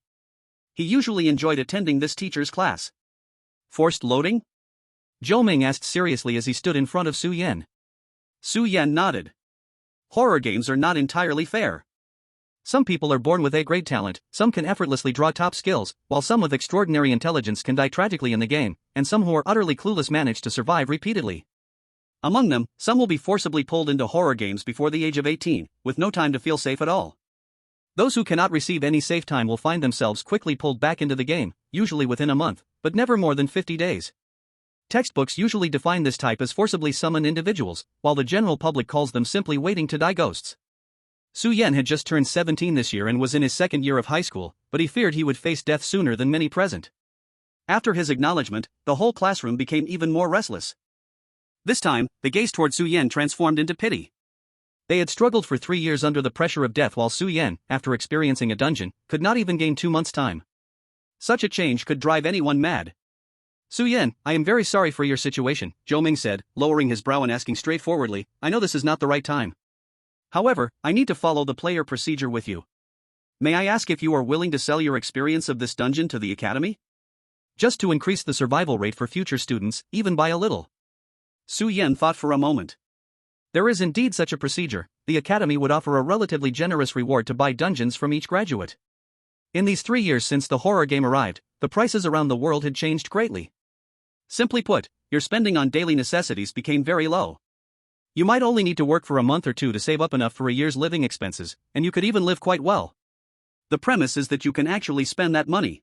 He usually enjoyed attending this teacher's class. Forced loading? Zhou Ming asked seriously as he stood in front of Su Yan. Su Yan nodded. Horror games are not entirely fair. Some people are born with A-grade talent, some can effortlessly draw top skills, while some with extraordinary intelligence can die tragically in the game, and some who are utterly clueless manage to survive repeatedly. Among them, some will be forcibly pulled into horror games before the age of 18, with no time to feel safe at all. Those who cannot receive any safe time will find themselves quickly pulled back into the game, usually within a month, but never more than 50 days. Textbooks usually define this type as forcibly summoned individuals, while the general public calls them simply waiting to die ghosts. Su Yan had just turned 17 this year and was in his second year of high school, but he feared he would face death sooner than many present. After his acknowledgement, the whole classroom became even more restless. This time, the gaze toward Su Yan transformed into pity. They had struggled for 3 years under the pressure of death while Su Yan, after experiencing a dungeon, could not even gain 2 months' time. Such a change could drive anyone mad. Su Yan, I am very sorry for your situation, Zhou Ming said, lowering his brow and asking straightforwardly, I know this is not the right time. However, I need to follow the player procedure with you. May I ask if you are willing to sell your experience of this dungeon to the Academy? Just to increase the survival rate for future students, even by a little. Su Yan thought for a moment. There is indeed such a procedure. The Academy would offer a relatively generous reward to buy dungeons from each graduate. In these 3 years since the horror game arrived, the prices around the world had changed greatly. Simply put, your spending on daily necessities became very low. You might only need to work for a month or two to save up enough for a year's living expenses, and you could even live quite well. The premise is that you can actually spend that money.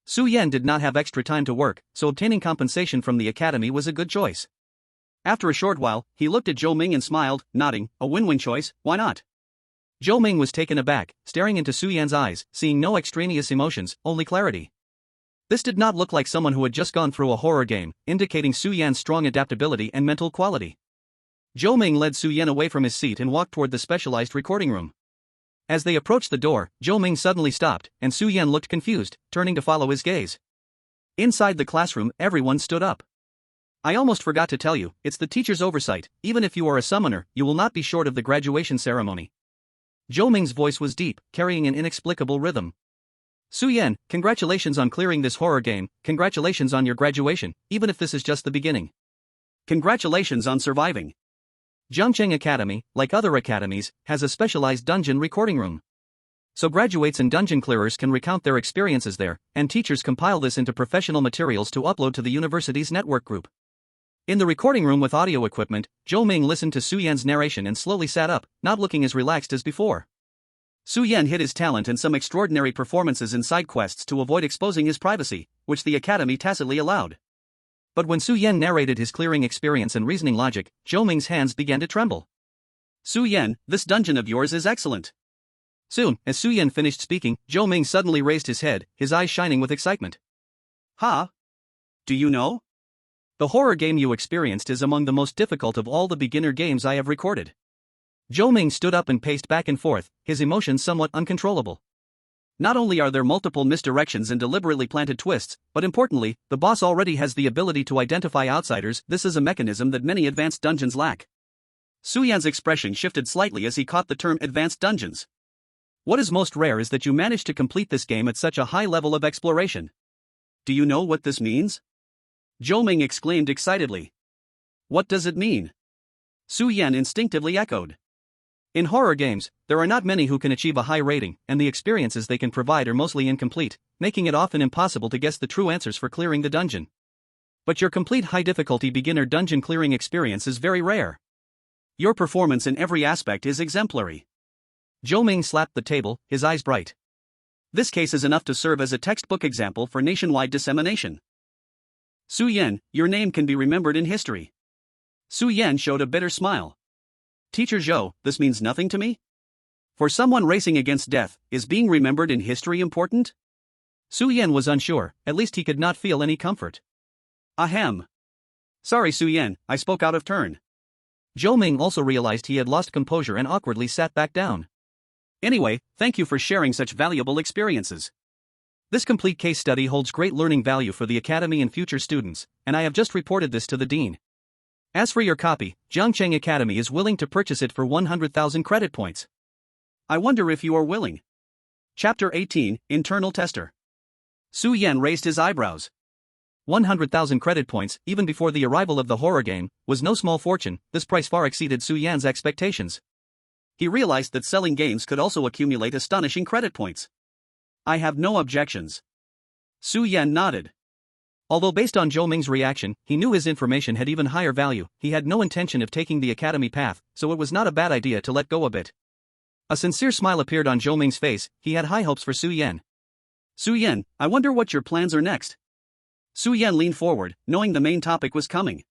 Su Yan did not have extra time to work, so obtaining compensation from the Academy was a good choice. After a short while, he looked at Zhou Ming and smiled, nodding, a win-win choice, why not? Zhou Ming was taken aback, staring into Su Yan's eyes, seeing no extraneous emotions, only clarity. This did not look like someone who had just gone through a horror game, indicating Su Yan's strong adaptability and mental quality. Zhou Ming led Su Yan away from his seat and walked toward the specialized recording room. As they approached the door, Zhou Ming suddenly stopped, and Su Yan looked confused, turning to follow his gaze. Inside the classroom, everyone stood up. I almost forgot to tell you, it's the teacher's oversight. Even if you are a summoner, you will not be short of the graduation ceremony. Zhou Ming's voice was deep, carrying an inexplicable rhythm. Su Yan, congratulations on clearing this horror game, congratulations on your graduation, even if this is just the beginning. Congratulations on surviving. Zhangcheng Academy, like other academies, has a specialized dungeon recording room. So graduates and dungeon clearers can recount their experiences there, and teachers compile this into professional materials to upload to the university's network group. In the recording room with audio equipment, Zhou Ming listened to Su Yan's narration and slowly sat up, not looking as relaxed as before. Su Yan hid his talent and some extraordinary performances in side quests to avoid exposing his privacy, which the Academy tacitly allowed. But when Su Yan narrated his clearing experience and reasoning logic, Zhou Ming's hands began to tremble. Su Yan, this dungeon of yours is excellent. Soon, as Su Yan finished speaking, Zhou Ming suddenly raised his head, his eyes shining with excitement. Ha! Do you know? The horror game you experienced is among the most difficult of all the beginner games I have recorded. Zhou Ming stood up and paced back and forth, his emotions somewhat uncontrollable. Not only are there multiple misdirections and deliberately planted twists, but importantly, the boss already has the ability to identify outsiders. This is a mechanism that many advanced dungeons lack. Su Yan's expression shifted slightly as he caught the term advanced dungeons. What is most rare is that you managed to complete this game at such a high level of exploration. Do you know what this means? Zhou Ming exclaimed excitedly. What does it mean? Su Yan instinctively echoed. In horror games, there are not many who can achieve a high rating, and the experiences they can provide are mostly incomplete, making it often impossible to guess the true answers for clearing the dungeon. But your complete high-difficulty beginner dungeon clearing experience is very rare. Your performance in every aspect is exemplary. Zhou Ming slapped the table, his eyes bright. This case is enough to serve as a textbook example for nationwide dissemination. Su Yan, your name can be remembered in history. Su Yan showed a bitter smile. Teacher Zhou, this means nothing to me? For someone racing against death, is being remembered in history important? Su Yan was unsure, at least he could not feel any comfort. Ahem. Sorry Su Yan, I spoke out of turn. Zhou Ming also realized he had lost composure and awkwardly sat back down. Anyway, thank you for sharing such valuable experiences. This complete case study holds great learning value for the Academy and future students, and I have just reported this to the Dean. As for your copy, Jiangcheng Academy is willing to purchase it for 100,000 credit points. I wonder if you are willing. Chapter 18, Internal Tester. Su Yan raised his eyebrows. 100,000 credit points, even before the arrival of the horror game, was no small fortune. This price far exceeded Su Yan's expectations. He realized that selling games could also accumulate astonishing credit points. I have no objections. Su Yan nodded. Although based on Zhou Ming's reaction, he knew his information had even higher value, he had no intention of taking the academy path, so it was not a bad idea to let go a bit. A sincere smile appeared on Zhou Ming's face. He had high hopes for Su Yan. Su Yan, I wonder what your plans are next. Su Yan leaned forward, knowing the main topic was coming.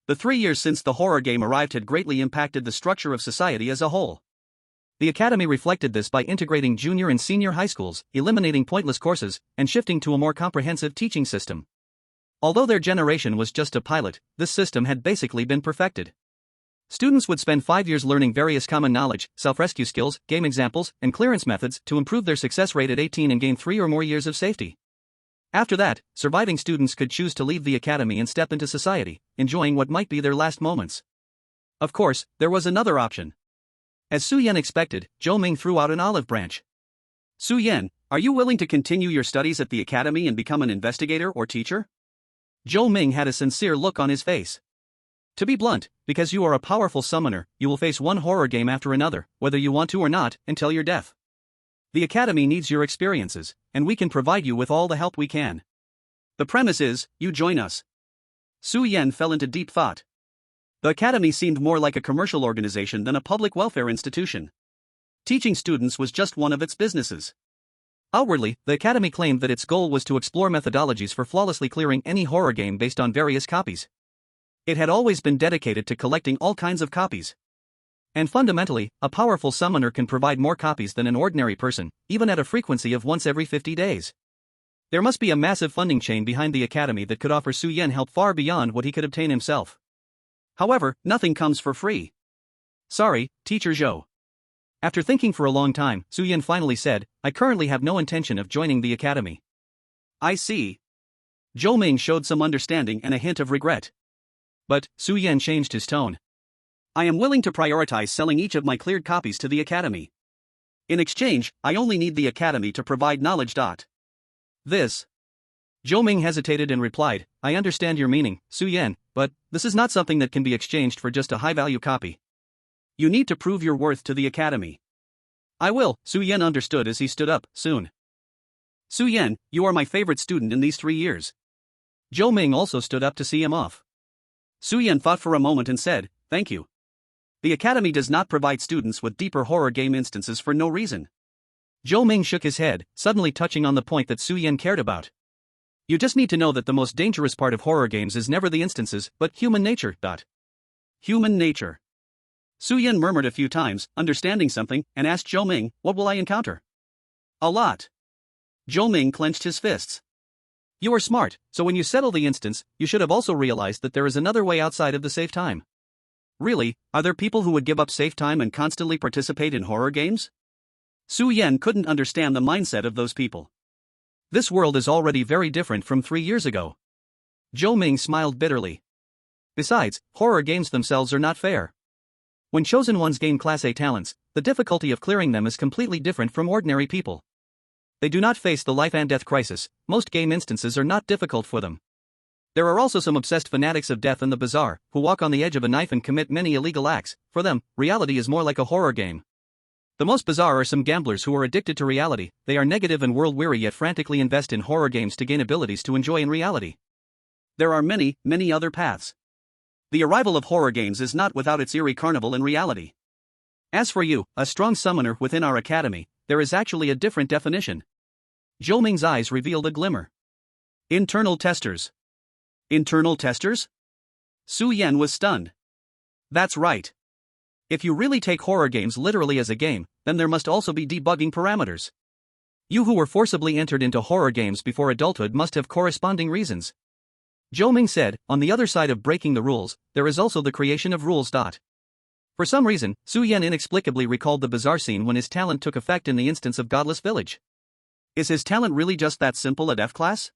The 3 years since the horror game arrived had greatly impacted the structure of society as a whole. The academy reflected this by integrating junior and senior high schools, eliminating pointless courses, and shifting to a more comprehensive teaching system. Although their generation was just a pilot, this system had basically been perfected. Students would spend 5 years learning various common knowledge, self-rescue skills, game examples, and clearance methods to improve their success rate at 18 and gain 3 or more years of safety. After that, surviving students could choose to leave the academy and step into society, enjoying what might be their last moments. Of course, there was another option. As Su Yan expected, Zhou Ming threw out an olive branch. Su Yan, are you willing to continue your studies at the academy and become an investigator or teacher? Zhou Ming had a sincere look on his face. To be blunt, because you are a powerful summoner, you will face one horror game after another, whether you want to or not, until your death. The academy needs your experiences, and we can provide you with all the help we can. The premise is, you join us. Su Yan fell into deep thought. The academy seemed more like a commercial organization than a public welfare institution. Teaching students was just one of its businesses. Outwardly, the academy claimed that its goal was to explore methodologies for flawlessly clearing any horror game based on various copies. It had always been dedicated to collecting all kinds of copies. And fundamentally, a powerful summoner can provide more copies than an ordinary person, even at a frequency of once every 50 days. There must be a massive funding chain behind the academy that could offer Su Yan help far beyond what he could obtain himself. However, nothing comes for free. Sorry, Teacher Zhou. After thinking for a long time, Su Yan finally said, I currently have no intention of joining the academy. I see. Zhou Ming showed some understanding and a hint of regret. But, Su Yan changed his tone. I am willing to prioritize selling each of my cleared copies to the academy. In exchange, I only need the academy to provide knowledge. This. Zhou Ming hesitated and replied, I understand your meaning, Su Yan, but this is not something that can be exchanged for just a high-value copy. You need to prove your worth to the academy. I will, Su Yan understood as he stood up, soon. Su Yan, you are my favorite student in these 3 years. Zhou Ming also stood up to see him off. Su Yan thought for a moment and said, thank you. The academy does not provide students with deeper horror game instances for no reason. Zhou Ming shook his head, suddenly touching on the point that Su Yan cared about. You just need to know that the most dangerous part of horror games is never the instances, but human nature. Human nature. Su Yan murmured a few times, understanding something, and asked Zhou Ming, what will I encounter? A lot. Zhou Ming clenched his fists. You are smart, so when you settle the instance, you should have also realized that there is another way outside of the safe time. Really, are there people who would give up safe time and constantly participate in horror games? Su Yan couldn't understand the mindset of those people. This world is already very different from 3 years ago. Zhou Ming smiled bitterly. Besides, horror games themselves are not fair. When chosen ones gain Class A talents, the difficulty of clearing them is completely different from ordinary people. They do not face the life and death crisis, most game instances are not difficult for them. There are also some obsessed fanatics of death in the bazaar, who walk on the edge of a knife and commit many illegal acts. For them, reality is more like a horror game. The most bizarre are some gamblers who are addicted to reality, they are negative and world-weary yet frantically invest in horror games to gain abilities to enjoy in reality. There are many, many other paths. The arrival of horror games is not without its eerie carnival in reality. As for you, a strong summoner within our academy, there is actually a different definition. Zhou Ming's eyes revealed a glimmer. Internal testers. Internal testers? Su Yan was stunned. That's right. If you really take horror games literally as a game, then there must also be debugging parameters. You who were forcibly entered into horror games before adulthood must have corresponding reasons. Zhou Ming said, on the other side of breaking the rules, there is also the creation of rules. For some reason, Su Yan inexplicably recalled the bizarre scene when his talent took effect in the instance of Godless Village. Is his talent really just that simple at F class?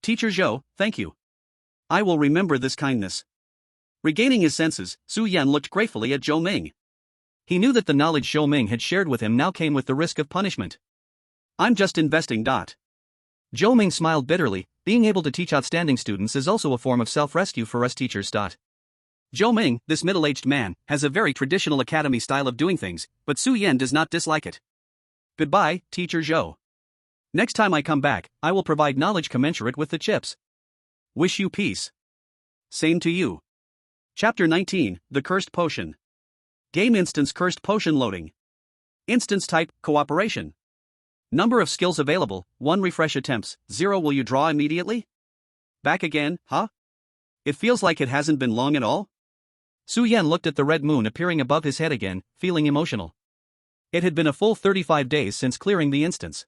Teacher Zhou, thank you. I will remember this kindness. Regaining his senses, Su Yan looked gratefully at Zhou Ming. He knew that the knowledge Zhou Ming had shared with him now came with the risk of punishment. I'm just investing. Zhou Ming smiled bitterly. Being able to teach outstanding students is also a form of self-rescue for us teachers. Zhou Ming, this middle-aged man, has a very traditional academy style of doing things, but Su Yan does not dislike it. Goodbye, Teacher Zhou. Next time I come back, I will provide knowledge commensurate with the chips. Wish you peace. Same to you. Chapter 19, The Cursed Potion. Game instance Cursed Potion loading. Instance type, Cooperation. Number of skills available, 1 refresh attempts, 0 will you draw immediately? Back again, huh? It feels like it hasn't been long at all? Su Yan looked at the red moon appearing above his head again, feeling emotional. It had been a full 35 days since clearing the instance.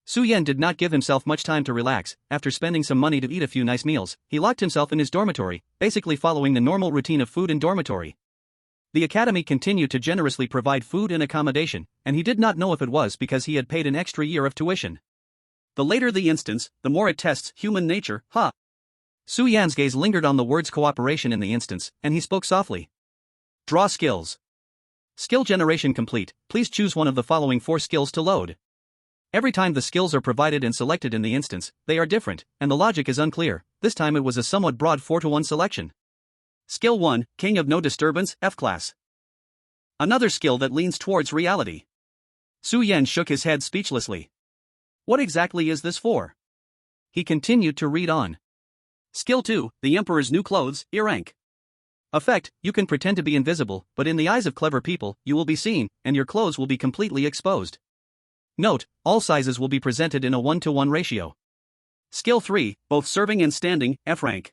Su Yan did not give himself much time to relax. After spending some money to eat a few nice meals, he locked himself in his dormitory, basically following the normal routine of food in dormitory. The academy continued to generously provide food and accommodation, and he did not know if it was because he had paid an extra year of tuition. The later the instance, the more it tests human nature, huh? Su Yan's gaze lingered on the words cooperation in the instance, and he spoke softly. Draw skills. Skill generation complete. Please choose one of the following 4 skills to load. Every time the skills are provided and selected in the instance, they are different, and the logic is unclear. This time it was a somewhat broad 4-to-1 selection. Skill 1, King of No Disturbance, F class. Another skill that leans towards reality. Su Yan shook his head speechlessly. What exactly is this for? He continued to read on. Skill 2, The Emperor's New Clothes, E rank. Effect, you can pretend to be invisible, but in the eyes of clever people, you will be seen, and your clothes will be completely exposed. Note, all sizes will be presented in a 1-to-1 ratio. Skill 3, Both Serving and Standing, F rank.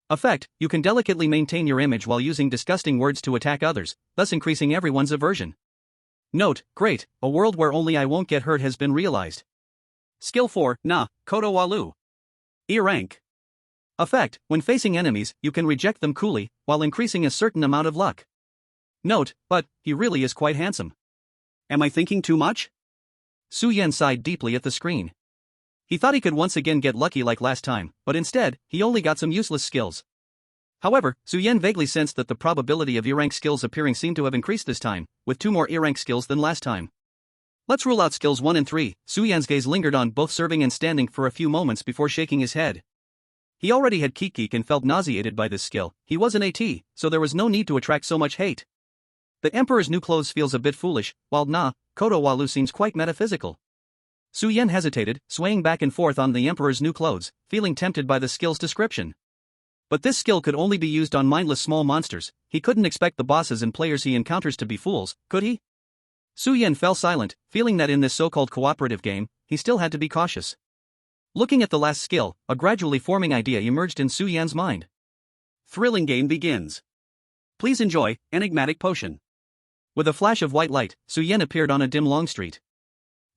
Effect, you can delicately maintain your image while using disgusting words to attack others, thus increasing everyone's aversion. Note, great, a world where only I won't get hurt has been realized. Skill 4, Na, Kodo Walu. E rank. Effect, when facing enemies, you can reject them coolly, while increasing a certain amount of luck. Note, but, he really is quite handsome. Am I thinking too much? Su Yan sighed deeply at the screen. He thought he could once again get lucky like last time, but instead, he only got some useless skills. However, Su Yan vaguely sensed that the probability of E-rank skills appearing seemed to have increased this time, with 2 more E-rank skills than last time. Let's rule out skills 1 and 3. Su Yan's gaze lingered on both serving and standing for a few moments before shaking his head. He already had Kik and felt nauseated by this skill. He was an AT, so there was no need to attract so much hate. The Emperor's New Clothes feels a bit foolish, while Na, Kodo Walu seems quite metaphysical. Su Yan hesitated, swaying back and forth on the Emperor's New Clothes, feeling tempted by the skill's description. But this skill could only be used on mindless small monsters. He couldn't expect the bosses and players he encounters to be fools, could he? Su Yan fell silent, feeling that in this so-called cooperative game, he still had to be cautious. Looking at the last skill, a gradually forming idea emerged in Su Yan's mind. Thrilling game begins. Please enjoy, Enigmatic Potion. With a flash of white light, Su Yan appeared on a dim long street.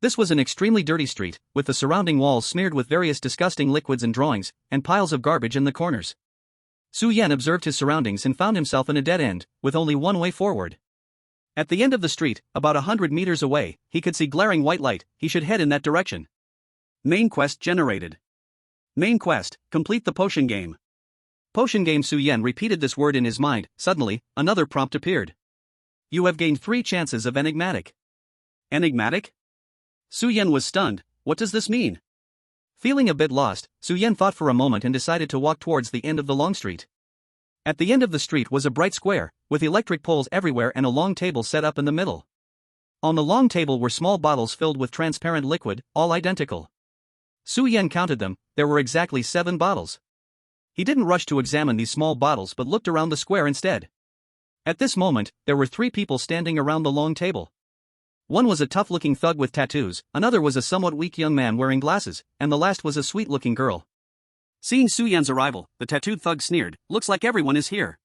This was an extremely dirty street, with the surrounding walls smeared with various disgusting liquids and drawings, and piles of garbage in the corners. Su Yan observed his surroundings and found himself in a dead end, with only one way forward. At the end of the street, about 100 meters away, he could see glaring white light. He should head in that direction. Main quest generated. Main quest, complete the potion game. Potion game. Su Yan repeated this word in his mind. Suddenly, another prompt appeared. You have gained 3 chances of enigmatic. Enigmatic? Su Yan was stunned. What does this mean? Feeling a bit lost, Su Yan thought for a moment and decided to walk towards the end of the long street. At the end of the street was a bright square, with electric poles everywhere and a long table set up in the middle. On the long table were small bottles filled with transparent liquid, all identical. Su Yan counted them. There were exactly 7 bottles. He didn't rush to examine these small bottles but looked around the square instead. At this moment, there were 3 people standing around the long table. One was a tough-looking thug with tattoos, another was a somewhat weak young man wearing glasses, and the last was a sweet-looking girl. Seeing Su Yan's arrival, the tattooed thug sneered, "Looks like everyone is here."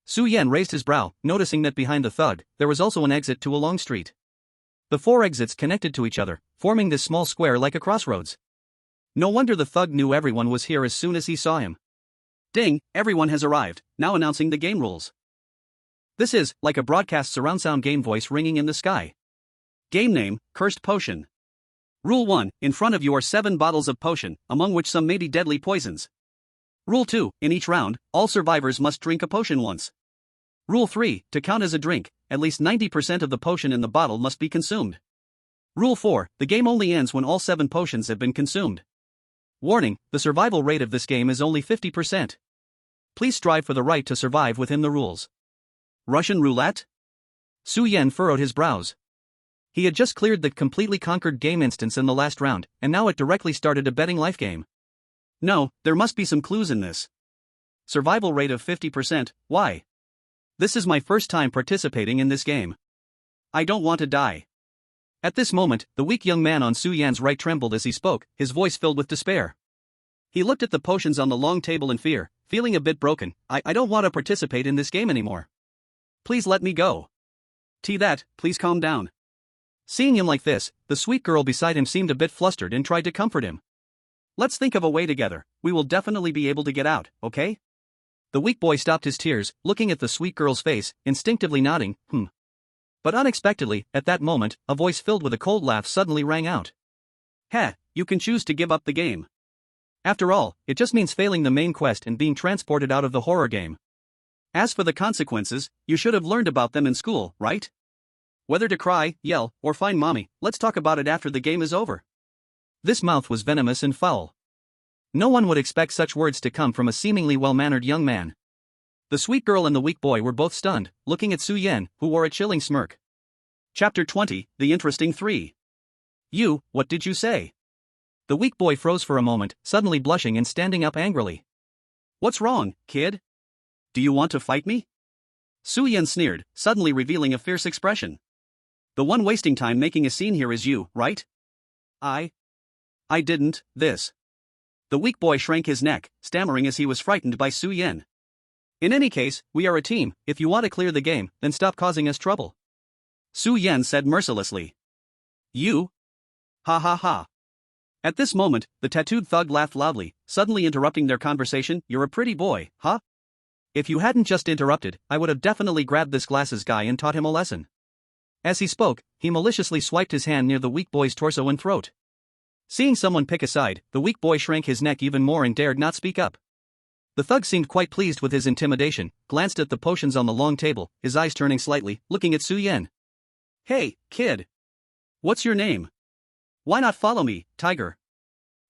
Su Yan raised his brow, noticing that behind the thug, there was also an exit to a long street. The 4 exits connected to each other, forming this small square like a crossroads. No wonder the thug knew everyone was here as soon as he saw him. Ding, everyone has arrived, now announcing the game rules. This is, like a broadcast surround sound game voice ringing in the sky. Game name, Cursed Potion. Rule 1. In front of you are 7 bottles of potion, among which some may be deadly poisons. Rule 2. In each round, all survivors must drink a potion once. Rule 3. To count as a drink, at least 90% of the potion in the bottle must be consumed. Rule 4. The game only ends when all 7 potions have been consumed. Warning, the survival rate of this game is only 50%. Please strive for the right to survive within the rules. Russian roulette? Su Yan furrowed his brows. He had just cleared the completely conquered game instance in the last round, and now it directly started a betting life game. No, there must be some clues in this. Survival rate of 50%, why? This is my first time participating in this game. I don't want to die. At this moment, the weak young man on Su Yan's right trembled as he spoke, his voice filled with despair. He looked at the potions on the long table in fear, feeling a bit broken. I don't want to participate in this game anymore. Please let me go. Please calm down. Seeing him like this, the sweet girl beside him seemed a bit flustered and tried to comfort him. Let's think of a way together, we will definitely be able to get out, okay? The weak boy stopped his tears, looking at the sweet girl's face, instinctively nodding, But unexpectedly, at that moment, a voice filled with a cold laugh suddenly rang out. Heh, you can choose to give up the game. After all, it just means failing the main quest and being transported out of the horror game. As for the consequences, you should have learned about them in school, right? Whether to cry, yell, or find mommy, let's talk about it after the game is over. This mouth was venomous and foul. No one would expect such words to come from a seemingly well-mannered young man. The sweet girl and the weak boy were both stunned, looking at Su Yan, who wore a chilling smirk. Chapter 20, The Interesting 3. What did you say? The weak boy froze for a moment, suddenly blushing and standing up angrily. What's wrong, kid? Do you want to fight me? Su Yan sneered, suddenly revealing a fierce expression. The one wasting time making a scene here is you, right? I didn't, this. The weak boy shrank his neck, stammering as he was frightened by Su Yan. In any case, we are a team. If you want to clear the game, then stop causing us trouble. Su Yan said mercilessly. You? Ha ha ha. At this moment, the tattooed thug laughed loudly, suddenly interrupting their conversation. You're a pretty boy, huh? If you hadn't just interrupted, I would have definitely grabbed this glasses guy and taught him a lesson. As he spoke, he maliciously swiped his hand near the weak boy's torso and throat. Seeing someone pick a side, the weak boy shrank his neck even more and dared not speak up. The thug seemed quite pleased with his intimidation, glanced at the potions on the long table, his eyes turning slightly, looking at Su Yan. Hey, kid. What's your name? Why not follow me, Tiger?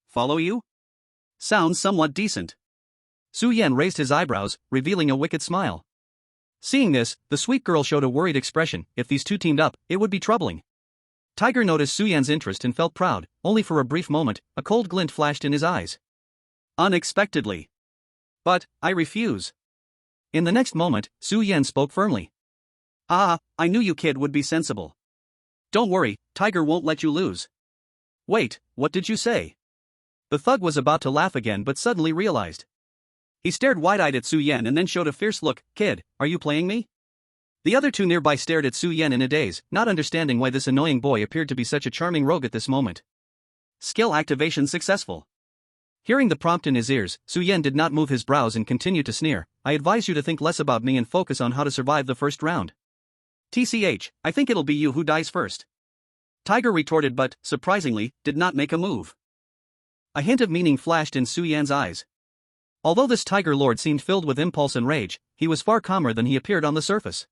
Follow you? Sounds somewhat decent. Su Yan raised his eyebrows, revealing a wicked smile. Seeing this, the sweet girl showed a worried expression. If these two teamed up, it would be troubling. Tiger noticed Su Yan's interest and felt proud, only for a brief moment, a cold glint flashed in his eyes. Unexpectedly. But, I refuse. In the next moment, Su Yan spoke firmly. I knew you kid would be sensible. Don't worry, Tiger won't let you lose. Wait, what did you say? The thug was about to laugh again but suddenly realized. He stared wide-eyed at Su Yan and then showed a fierce look. Kid, are you playing me? The other two nearby stared at Su Yan in a daze, not understanding why this annoying boy appeared to be such a charming rogue at this moment. Skill activation successful. Hearing the prompt in his ears, Su Yan did not move his brows and continued to sneer. I advise you to think less about me and focus on how to survive the first round. TCH, I think it'll be you who dies first. Tiger retorted but, surprisingly, did not make a move. A hint of meaning flashed in Su Yan's eyes. Although this Tiger Lord seemed filled with impulse and rage, he was far calmer than he appeared on the surface.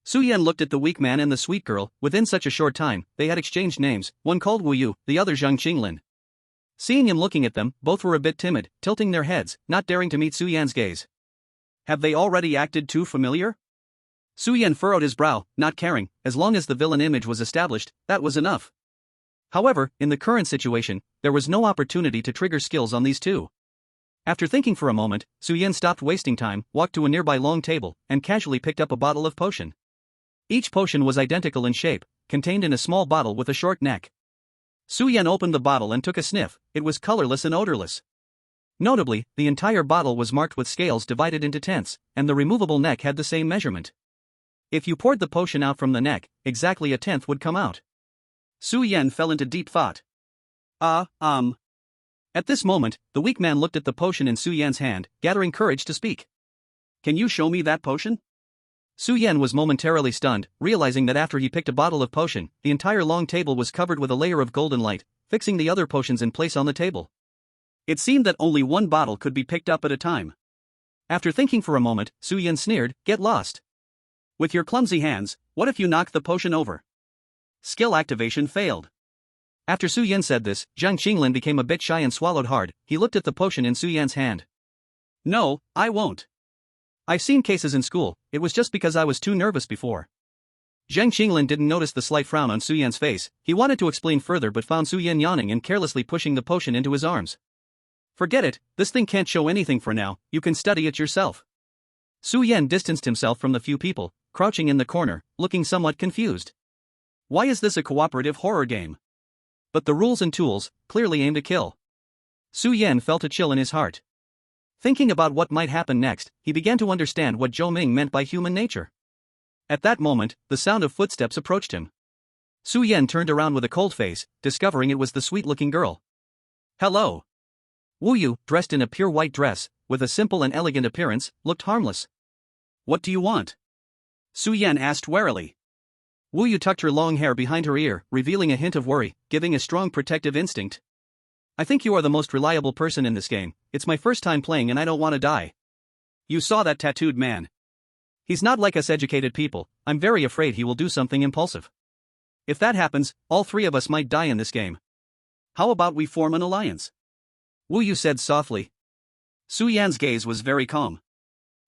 Su Yan looked at the weak man and the sweet girl. Within such a short time, they had exchanged names, one called Wu Yu, the other Zhang Qinglin. Seeing him looking at them, both were a bit timid, tilting their heads, not daring to meet Su Yan's gaze. Have they already acted too familiar? Su Yan furrowed his brow, not caring. As long as the villain image was established, that was enough. However, in the current situation, there was no opportunity to trigger skills on these two. After thinking for a moment, Su Yan stopped wasting time, walked to a nearby long table, and casually picked up a bottle of potion. Each potion was identical in shape, contained in a small bottle with a short neck. Su Yan opened the bottle and took a sniff. It was colorless and odorless. Notably, the entire bottle was marked with scales divided into tenths, and the removable neck had the same measurement. If you poured the potion out from the neck, exactly a tenth would come out. Su Yan fell into deep thought. At this moment, the weak man looked at the potion in Su Yan's hand, gathering courage to speak. Can you show me that potion? Su Yan was momentarily stunned, realizing that after he picked a bottle of potion, the entire long table was covered with a layer of golden light, fixing the other potions in place on the table. It seemed that only one bottle could be picked up at a time. After thinking for a moment, Su Yan sneered, "Get lost. With your clumsy hands, what if you knock the potion over?" Skill activation failed. After Su Yan said this, Zhang Qinglin became a bit shy and swallowed hard. He looked at the potion in Su Yan's hand. "No, I won't. I've seen cases in school, it was just because I was too nervous before." Zhang Qinglin didn't notice the slight frown on Su Yan's face. He wanted to explain further but found Su Yan yawning and carelessly pushing the potion into his arms. "Forget it, this thing can't show anything for now, you can study it yourself." Su Yan distanced himself from the few people, crouching in the corner, looking somewhat confused. Why is this a cooperative horror game? But the rules and tools clearly aim to kill. Su Yan felt a chill in his heart. Thinking about what might happen next, he began to understand what Zhou Ming meant by human nature. At that moment, the sound of footsteps approached him. Su Yan turned around with a cold face, discovering it was the sweet-looking girl. "Hello." Wu Yu, dressed in a pure white dress, with a simple and elegant appearance, looked harmless. "What do you want?" Su Yan asked warily. Wu Yu tucked her long hair behind her ear, revealing a hint of worry, giving a strong protective instinct. "I think you are the most reliable person in this game, it's my first time playing and I don't want to die." "You saw that tattooed man. He's not like us educated people, I'm very afraid he will do something impulsive. If that happens, all three of us might die in this game. How about we form an alliance?" Wu Yu said softly. Su Yan's gaze was very calm.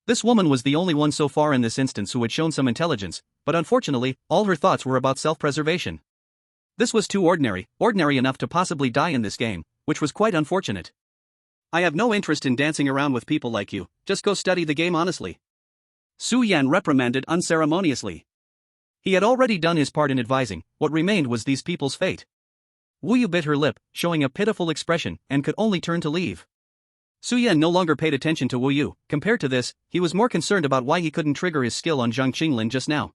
This woman was the only one so far in this instance who had shown some intelligence, but unfortunately, all her thoughts were about self-preservation. This was too ordinary enough to possibly die in this game, which was quite unfortunate. "I have no interest in dancing around with people like you, just go study the game honestly." Su Yan reprimanded unceremoniously. He had already done his part in advising, what remained was these people's fate. Wu Yu bit her lip, showing a pitiful expression, and could only turn to leave. Su Yan no longer paid attention to Wu Yu. Compared to this, he was more concerned about why he couldn't trigger his skill on Zhang Qinglin just now.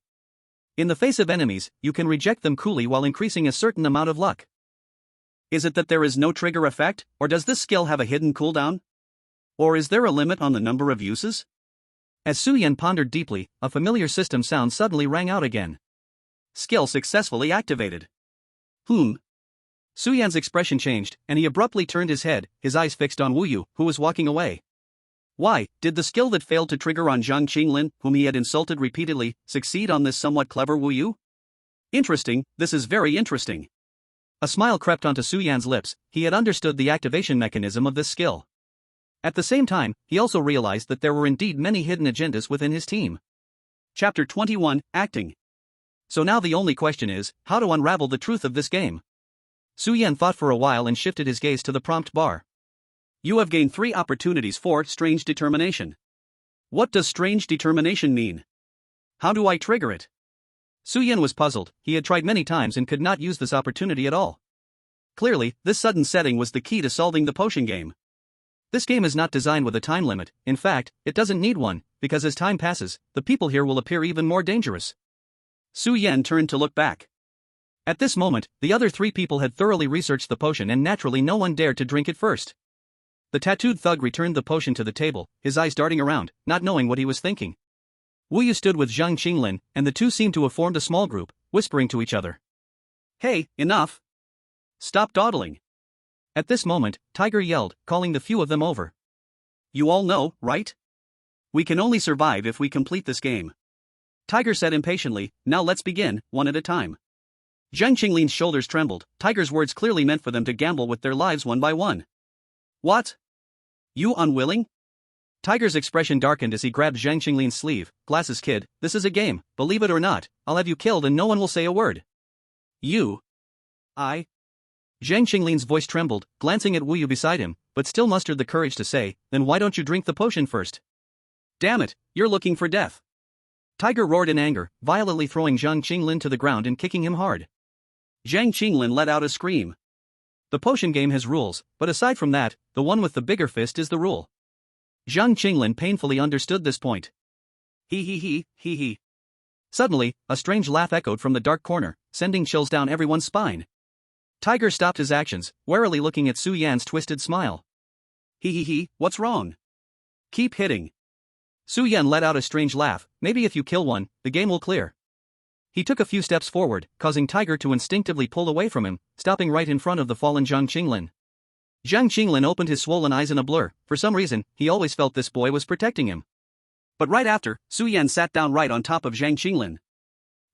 In the face of enemies, you can reject them coolly while increasing a certain amount of luck. Is it that there is no trigger effect, or does this skill have a hidden cooldown? Or is there a limit on the number of uses? As Su Yan pondered deeply, a familiar system sound suddenly rang out again. Skill successfully activated. Su Yan's expression changed, and he abruptly turned his head, his eyes fixed on Wu Yu, who was walking away. Why, did the skill that failed to trigger on Zhang Qinglin, whom he had insulted repeatedly, succeed on this somewhat clever Wu Yu? Interesting, this is very interesting. A smile crept onto Su Yan's lips. He had understood the activation mechanism of this skill. At the same time, he also realized that there were indeed many hidden agendas within his team. Chapter 21, Acting. So now the only question is, how to unravel the truth of this game. Su Yan thought for a while and shifted his gaze to the prompt bar. You have gained 3 opportunities for strange determination. What does strange determination mean? How do I trigger it? Su Yan was puzzled. He had tried many times and could not use this opportunity at all. Clearly, this sudden setting was the key to solving the potion game. This game is not designed with a time limit. In fact, it doesn't need one, because as time passes, the people here will appear even more dangerous. Su Yan turned to look back. At this moment, the other 3 people had thoroughly researched the potion and naturally no one dared to drink it first. The tattooed thug returned the potion to the table, his eyes darting around, not knowing what he was thinking. Wu Yu stood with Zhang Qinglin, and the two seemed to have formed a small group, whispering to each other. Hey, enough! Stop dawdling! At this moment, Tiger yelled, calling the few of them over. You all know, right? We can only survive if we complete this game. Tiger said impatiently, now let's begin, one at a time. Zhang Qinglin's shoulders trembled. Tiger's words clearly meant for them to gamble with their lives one by one. What? You unwilling? Tiger's expression darkened as he grabbed Zhang Qinglin's sleeve. Glasses kid, this is a game, believe it or not, I'll have you killed and no one will say a word. You? I? Zhang Qinglin's voice trembled, glancing at Wu Yu beside him, but still mustered the courage to say, then why don't you drink the potion first? Damn it, you're looking for death. Tiger roared in anger, violently throwing Zhang Qinglin to the ground and kicking him hard. Zhang Qinglin let out a scream. The potion game has rules, but aside from that, the one with the bigger fist is the rule. Zhang Qinglin painfully understood this point. He. Suddenly, a strange laugh echoed from the dark corner, sending chills down everyone's spine. Tiger stopped his actions, warily looking at Su Yan's twisted smile. He, what's wrong? Keep hitting. Su Yan let out a strange laugh, maybe if you kill one, the game will clear. He took a few steps forward, causing Tiger to instinctively pull away from him, stopping right in front of the fallen Zhang Qinglin. Zhang Qinglin opened his swollen eyes in a blur. For some reason, he always felt this boy was protecting him. But right after, Su Yan sat down right on top of Zhang Qinglin.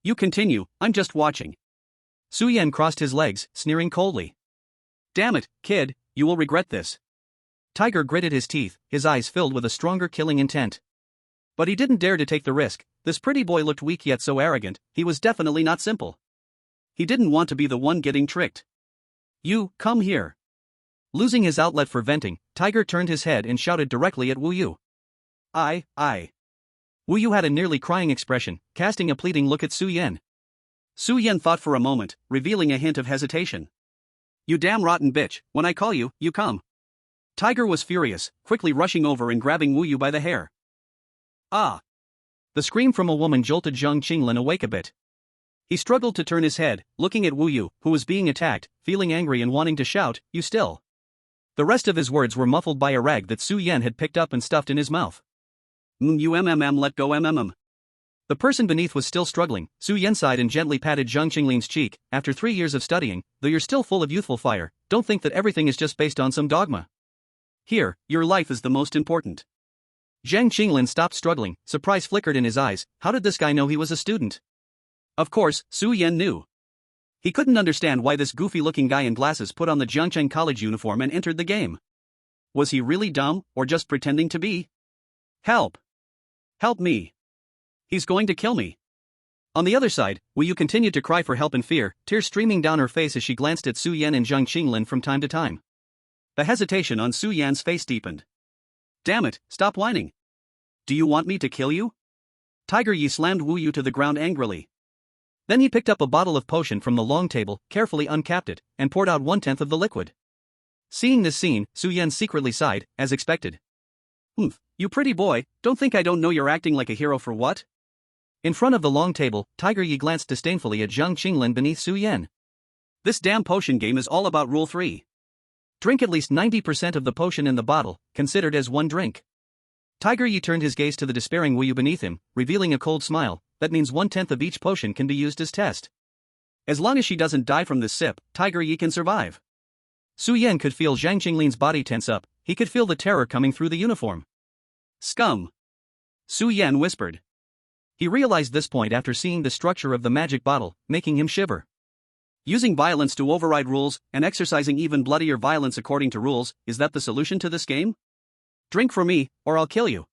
You continue, I'm just watching. Su Yan crossed his legs, sneering coldly. Damn it, kid, you will regret this. Tiger gritted his teeth, his eyes filled with a stronger killing intent. But he didn't dare to take the risk. This pretty boy looked weak yet so arrogant. He was definitely not simple. He didn't want to be the one getting tricked. You, come here. Losing his outlet for venting, Tiger turned his head and shouted directly at Wu Yu. I. Wu Yu had a nearly crying expression, casting a pleading look at Su Yan. Su Yan thought for a moment, revealing a hint of hesitation. You damn rotten bitch, when I call you, you come. Tiger was furious, quickly rushing over and grabbing Wu Yu by the hair. Ah! The scream from a woman jolted Zhang Qinglin awake a bit. He struggled to turn his head, looking at Wu Yu, who was being attacked, feeling angry and wanting to shout, you still. The rest of his words were muffled by a rag that Su Yan had picked up and stuffed in his mouth. Let go The person beneath was still struggling. Su Yan sighed and gently patted Zhang Qinglin's cheek. After 3 years of studying, though you're still full of youthful fire, don't think that everything is just based on some dogma. Here, your life is the most important. Zhang Qinglin stopped struggling, surprise flickered in his eyes. How did this guy know he was a student? Of course, Su Yan knew. He couldn't understand why this goofy-looking guy in glasses put on the Jiangcheng College uniform and entered the game. Was he really dumb, or just pretending to be? Help! Help me! He's going to kill me. On the other side, Wu Yu continued to cry for help in fear, tears streaming down her face as she glanced at Su Yan and Zhang Qinglin from time to time. The hesitation on Su Yan's face deepened. Damn it, stop whining. Do you want me to kill you? Tiger Yi slammed Wu Yu to the ground angrily. Then he picked up a bottle of potion from the long table, carefully uncapped it, and poured out 1/10 of the liquid. Seeing this scene, Su Yan secretly sighed, as expected. You pretty boy, don't think I don't know you're acting like a hero for what? In front of the long table, Tiger Yi glanced disdainfully at Zhang Qinglin beneath Su Yan. This damn potion game is all about Rule 3. Drink at least 90% of the potion in the bottle, considered as one drink. Tiger Yi turned his gaze to the despairing Wu Yu beneath him, revealing a cold smile. That means 1/10 of each potion can be used as test. As long as she doesn't die from this sip, Tiger Yi can survive. Su Yan could feel Zhang Qinglin's body tense up. He could feel the terror coming through the uniform. Scum! Su Yan whispered. He realized this point after seeing the structure of the magic bottle, making him shiver. Using violence to override rules, and exercising even bloodier violence according to rules, is that the solution to this game? Drink for me, or I'll kill you.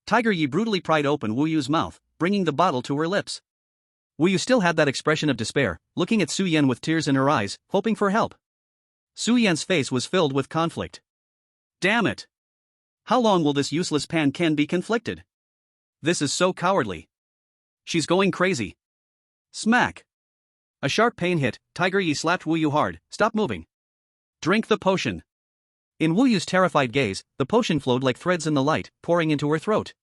Tiger Yi brutally pried open Wu Yu's mouth, bringing the bottle to her lips. Wu Yu still had that expression of despair, looking at Su Yan with tears in her eyes, hoping for help. Su Yan's face was filled with conflict. Damn it! How long will this useless pan-can be conflicted? This is so cowardly. She's going crazy. Smack! A sharp pain hit. Tiger Yi slapped Wu Yu hard. Stop moving. Drink the potion. In Wu Yu's terrified gaze, the potion flowed like threads in the light, pouring into her throat.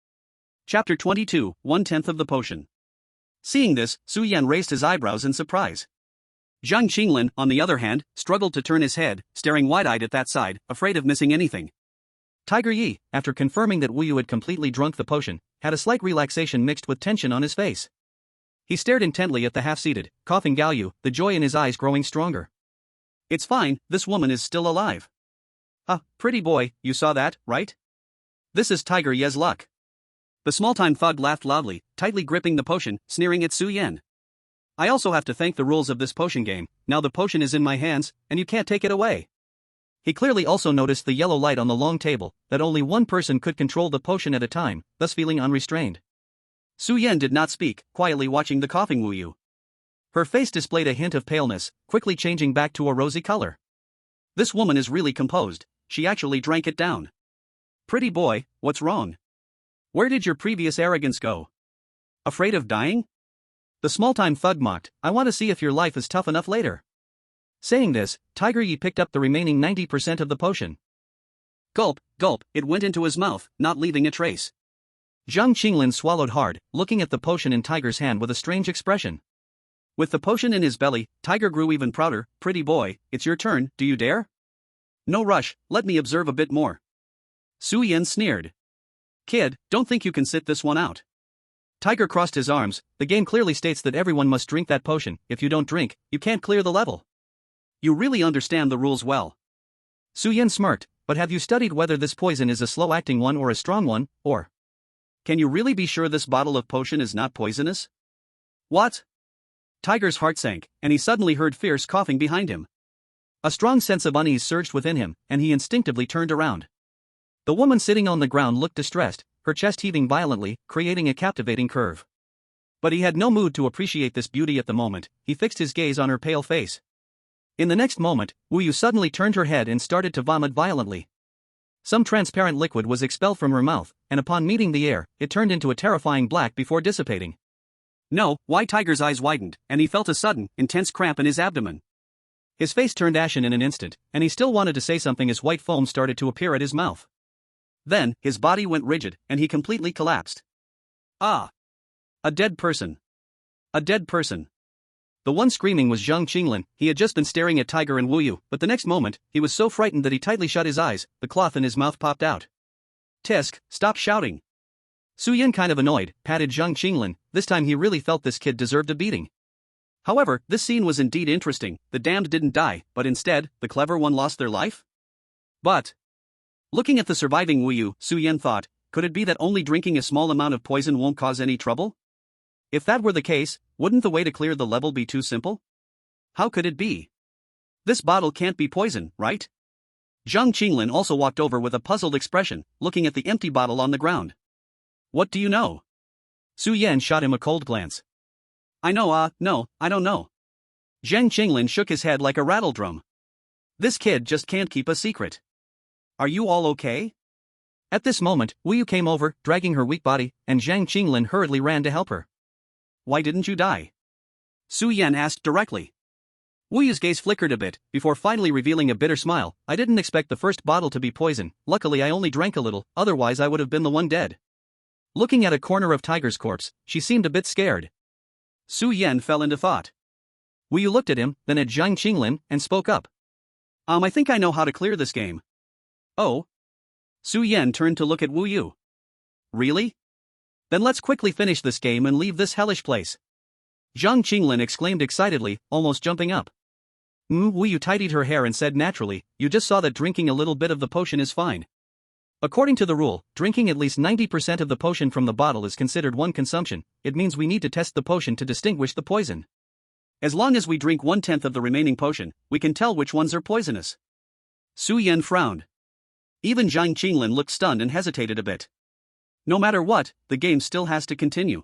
Chapter 22, 1/10 of the potion. Seeing this, Su Yan raised his eyebrows in surprise. Zhang Qinglin, on the other hand, struggled to turn his head, staring wide-eyed at that side, afraid of missing anything. Tiger Yi, after confirming that Wu Yu had completely drunk the potion, had a slight relaxation mixed with tension on his face. He stared intently at the half-seated, coughing Gao Yu, the joy in his eyes growing stronger. It's fine, this woman is still alive. Pretty boy, you saw that, right? This is Tiger Ye's luck. The small-time thug laughed loudly, tightly gripping the potion, sneering at Su Yan. I also have to thank the rules of this potion game. Now the potion is in my hands, and you can't take it away. He clearly also noticed the yellow light on the long table, that only one person could control the potion at a time, thus feeling unrestrained. Su Yan did not speak, quietly watching the coughing Wu Yu. Her face displayed a hint of paleness, quickly changing back to a rosy color. This woman is really composed. She actually drank it down. Pretty boy, what's wrong? Where did your previous arrogance go? Afraid of dying? The small-time thug mocked, I want to see if your life is tough enough later. Saying this, Tiger Yi picked up the remaining 90% of the potion. Gulp, gulp, it went into his mouth, not leaving a trace. Zhang Qinglin swallowed hard, looking at the potion in Tiger's hand with a strange expression. With the potion in his belly, Tiger grew even prouder. Pretty boy, it's your turn, do you dare? No rush, let me observe a bit more. Su Yan sneered. Kid, don't think you can sit this one out. Tiger crossed his arms. The game clearly states that everyone must drink that potion. If you don't drink, you can't clear the level. You really understand the rules well. Su Yan smirked, but have you studied whether this poison is a slow-acting one or a strong one, or? Can you really be sure this bottle of potion is not poisonous? What? Tiger's heart sank, and he suddenly heard fierce coughing behind him. A strong sense of unease surged within him, and he instinctively turned around. The woman sitting on the ground looked distressed, her chest heaving violently, creating a captivating curve. But he had no mood to appreciate this beauty at the moment. He fixed his gaze on her pale face. In the next moment, Wu Yu suddenly turned her head and started to vomit violently. Some transparent liquid was expelled from her mouth, and upon meeting the air, it turned into a terrifying black before dissipating. No, why? Tiger's eyes widened, and he felt a sudden, intense cramp in his abdomen. His face turned ashen in an instant, and he still wanted to say something as white foam started to appear at his mouth. Then, his body went rigid, and he completely collapsed. Ah! A dead person. A dead person. The one screaming was Zhang Qinglin. He had just been staring at Tiger and Wu Yu, but the next moment, he was so frightened that he tightly shut his eyes. The cloth in his mouth popped out. Tisk, stop shouting. Su Yan, kind of annoyed, patted Zhang Qinglin. This time he really felt this kid deserved a beating. However, this scene was indeed interesting. The damned didn't die, but instead, the clever one lost their life? But, looking at the surviving Wu Yu, Su Yan thought, could it be that only drinking a small amount of poison won't cause any trouble? If that were the case, wouldn't the way to clear the level be too simple? How could it be? This bottle can't be poison, right? Zhang Qinglin also walked over with a puzzled expression, looking at the empty bottle on the ground. What do you know? Su Yan shot him a cold glance. I know, no, I don't know. Zhang Qinglin shook his head like a rattledrum. This kid just can't keep a secret. Are you all okay? At this moment, Wu Yu came over, dragging her weak body, and Zhang Qinglin hurriedly ran to help her. Why didn't you die? Su Yan asked directly. Wu Yu's gaze flickered a bit, before finally revealing a bitter smile. I didn't expect the first bottle to be poison. Luckily I only drank a little, otherwise I would have been the one dead. Looking at a corner of Tiger's corpse, she seemed a bit scared. Su Yan fell into thought. Wu Yu looked at him, then at Zhang Qinglin, and spoke up. I think I know how to clear this game. Oh? Su Yan turned to look at Wu Yu. Really? Then let's quickly finish this game and leave this hellish place. Zhang Qinglin exclaimed excitedly, almost jumping up. Wu Yu tidied her hair and said naturally, you just saw that drinking a little bit of the potion is fine. According to the rule, drinking at least 90% of the potion from the bottle is considered one consumption. It means we need to test the potion to distinguish the poison. As long as we drink 1/10 of the remaining potion, we can tell which ones are poisonous. Su Yan frowned. Even Zhang Qinglin looked stunned and hesitated a bit. No matter what, the game still has to continue.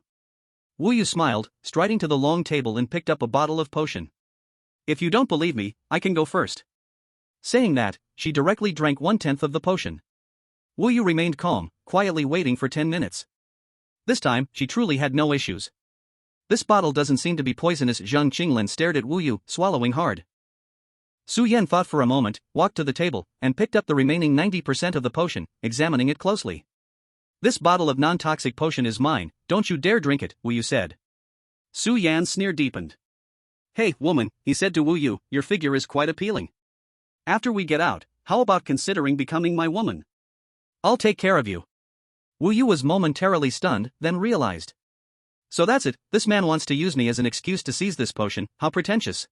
Wu Yu smiled, striding to the long table and picked up a bottle of potion. If you don't believe me, I can go first. Saying that, she directly drank 1/10 of the potion. Wu Yu remained calm, quietly waiting for 10 minutes. This time, she truly had no issues. This bottle doesn't seem to be poisonous. Zhang Qinglin stared at Wu Yu, swallowing hard. Su Yan thought for a moment, walked to the table, and picked up the remaining 90% of the potion, examining it closely. This bottle of non-toxic potion is mine, don't you dare drink it, Wu Yu said. Su Yan's sneer deepened. Hey, woman, he said to Wu Yu, your figure is quite appealing. After we get out, how about considering becoming my woman? I'll take care of you. Wu Yu was momentarily stunned, then realized. So that's it, this man wants to use me as an excuse to seize this potion, how pretentious.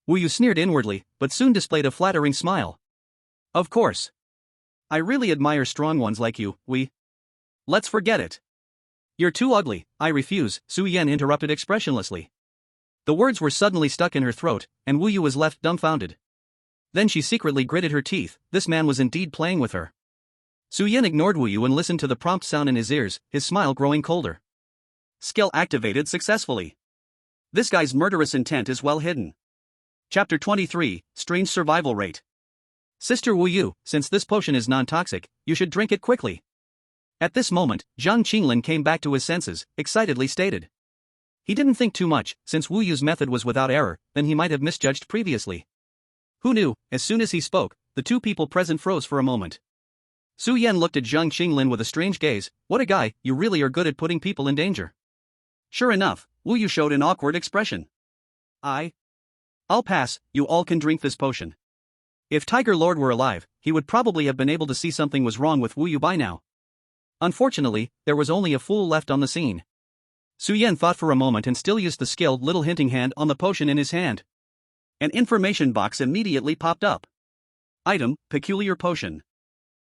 Wu Yu sneered inwardly, but soon displayed a flattering smile. Of course. I really admire strong ones like you, Let's forget it. You're too ugly, I refuse, Su Yan interrupted expressionlessly. The words were suddenly stuck in her throat, and Wu Yu was left dumbfounded. Then she secretly gritted her teeth, this man was indeed playing with her. Su Yan ignored Wu Yu and listened to the prompt sound in his ears, his smile growing colder. Skill activated successfully. This guy's murderous intent is well hidden. Chapter 23, Strange Survival Rate. Sister Wu Yu, since this potion is non-toxic, you should drink it quickly. At this moment, Zhang Qinglin came back to his senses, excitedly stated. He didn't think too much, since Wu Yu's method was without error, then he might have misjudged previously. Who knew? As soon as he spoke, the two people present froze for a moment. Su Yan looked at Zhang Qinglin with a strange gaze. What a guy, you really are good at putting people in danger. Sure enough, Wu Yu showed an awkward expression. I'll pass, you all can drink this potion. If Tiger Lord were alive, he would probably have been able to see something was wrong with Wu Yu by now. Unfortunately, there was only a fool left on the scene. Su Yan thought for a moment and still used the skilled little hinting hand on the potion in his hand. An information box immediately popped up. Item, peculiar potion.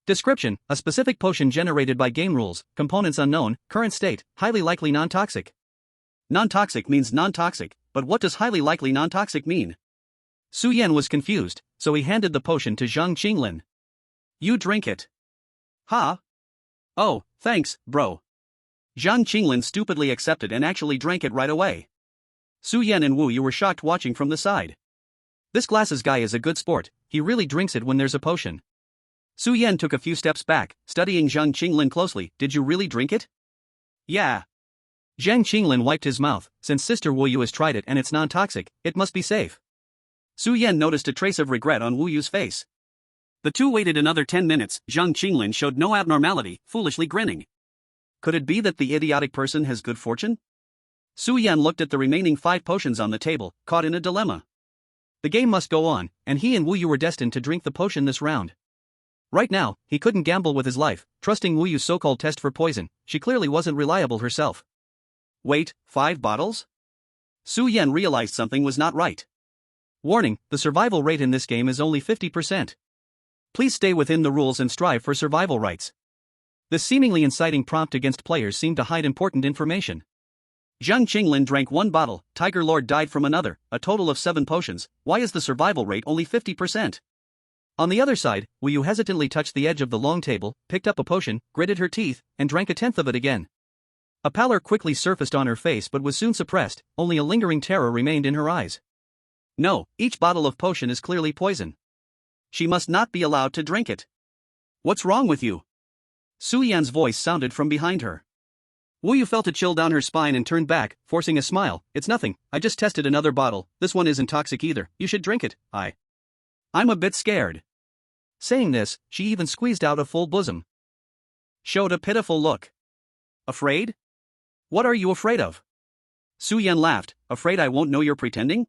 Description, a specific potion generated by game rules, components unknown, current state, highly likely non-toxic. Non-toxic means non-toxic, but what does highly likely non-toxic mean? Su Yan was confused, so he handed the potion to Zhang Qinglin. You drink it. Ha? Oh, thanks, bro. Zhang Qinglin stupidly accepted and actually drank it right away. Su Yan and Wu Yu were shocked watching from the side. This glasses guy is a good sport, he really drinks it when there's a potion. Su Yan took a few steps back, studying Zhang Qinglin closely. Did you really drink it? Yeah. Zhang Qinglin wiped his mouth. Since Sister Wu Yu has tried it and it's non-toxic, it must be safe. Su Yan noticed a trace of regret on Wu Yu's face. The two waited another 10 minutes. Zhang Qinglin showed no abnormality, foolishly grinning. Could it be that the idiotic person has good fortune? Su Yan looked at the remaining 5 potions on the table, caught in a dilemma. The game must go on, and he and Wu Yu were destined to drink the potion this round. Right now, he couldn't gamble with his life, trusting Wu Yu's so-called test for poison. She clearly wasn't reliable herself. Wait, 5 bottles? Su Yan realized something was not right. Warning, the survival rate in this game is only 50%. Please stay within the rules and strive for survival rights. This seemingly inciting prompt against players seemed to hide important information. Zhang Qinglin drank 1 bottle, Tiger Lord died from another, a total of 7 potions. Why is the survival rate only 50%? On the other side, Wu Yu hesitantly touched the edge of the long table, picked up a potion, gritted her teeth, and drank a tenth of it again. A pallor quickly surfaced on her face but was soon suppressed, only a lingering terror remained in her eyes. No, each bottle of potion is clearly poison. She must not be allowed to drink it. What's wrong with you? Su Yan's voice sounded from behind her. Wu Yu felt a chill down her spine and turned back, forcing a smile. It's nothing, I just tested another bottle, this one isn't toxic either, you should drink it. I'm a bit scared. Saying this, she even squeezed out a full bosom. Showed a pitiful look. Afraid? What are you afraid of? Su Yan laughed. Afraid I won't know you're pretending?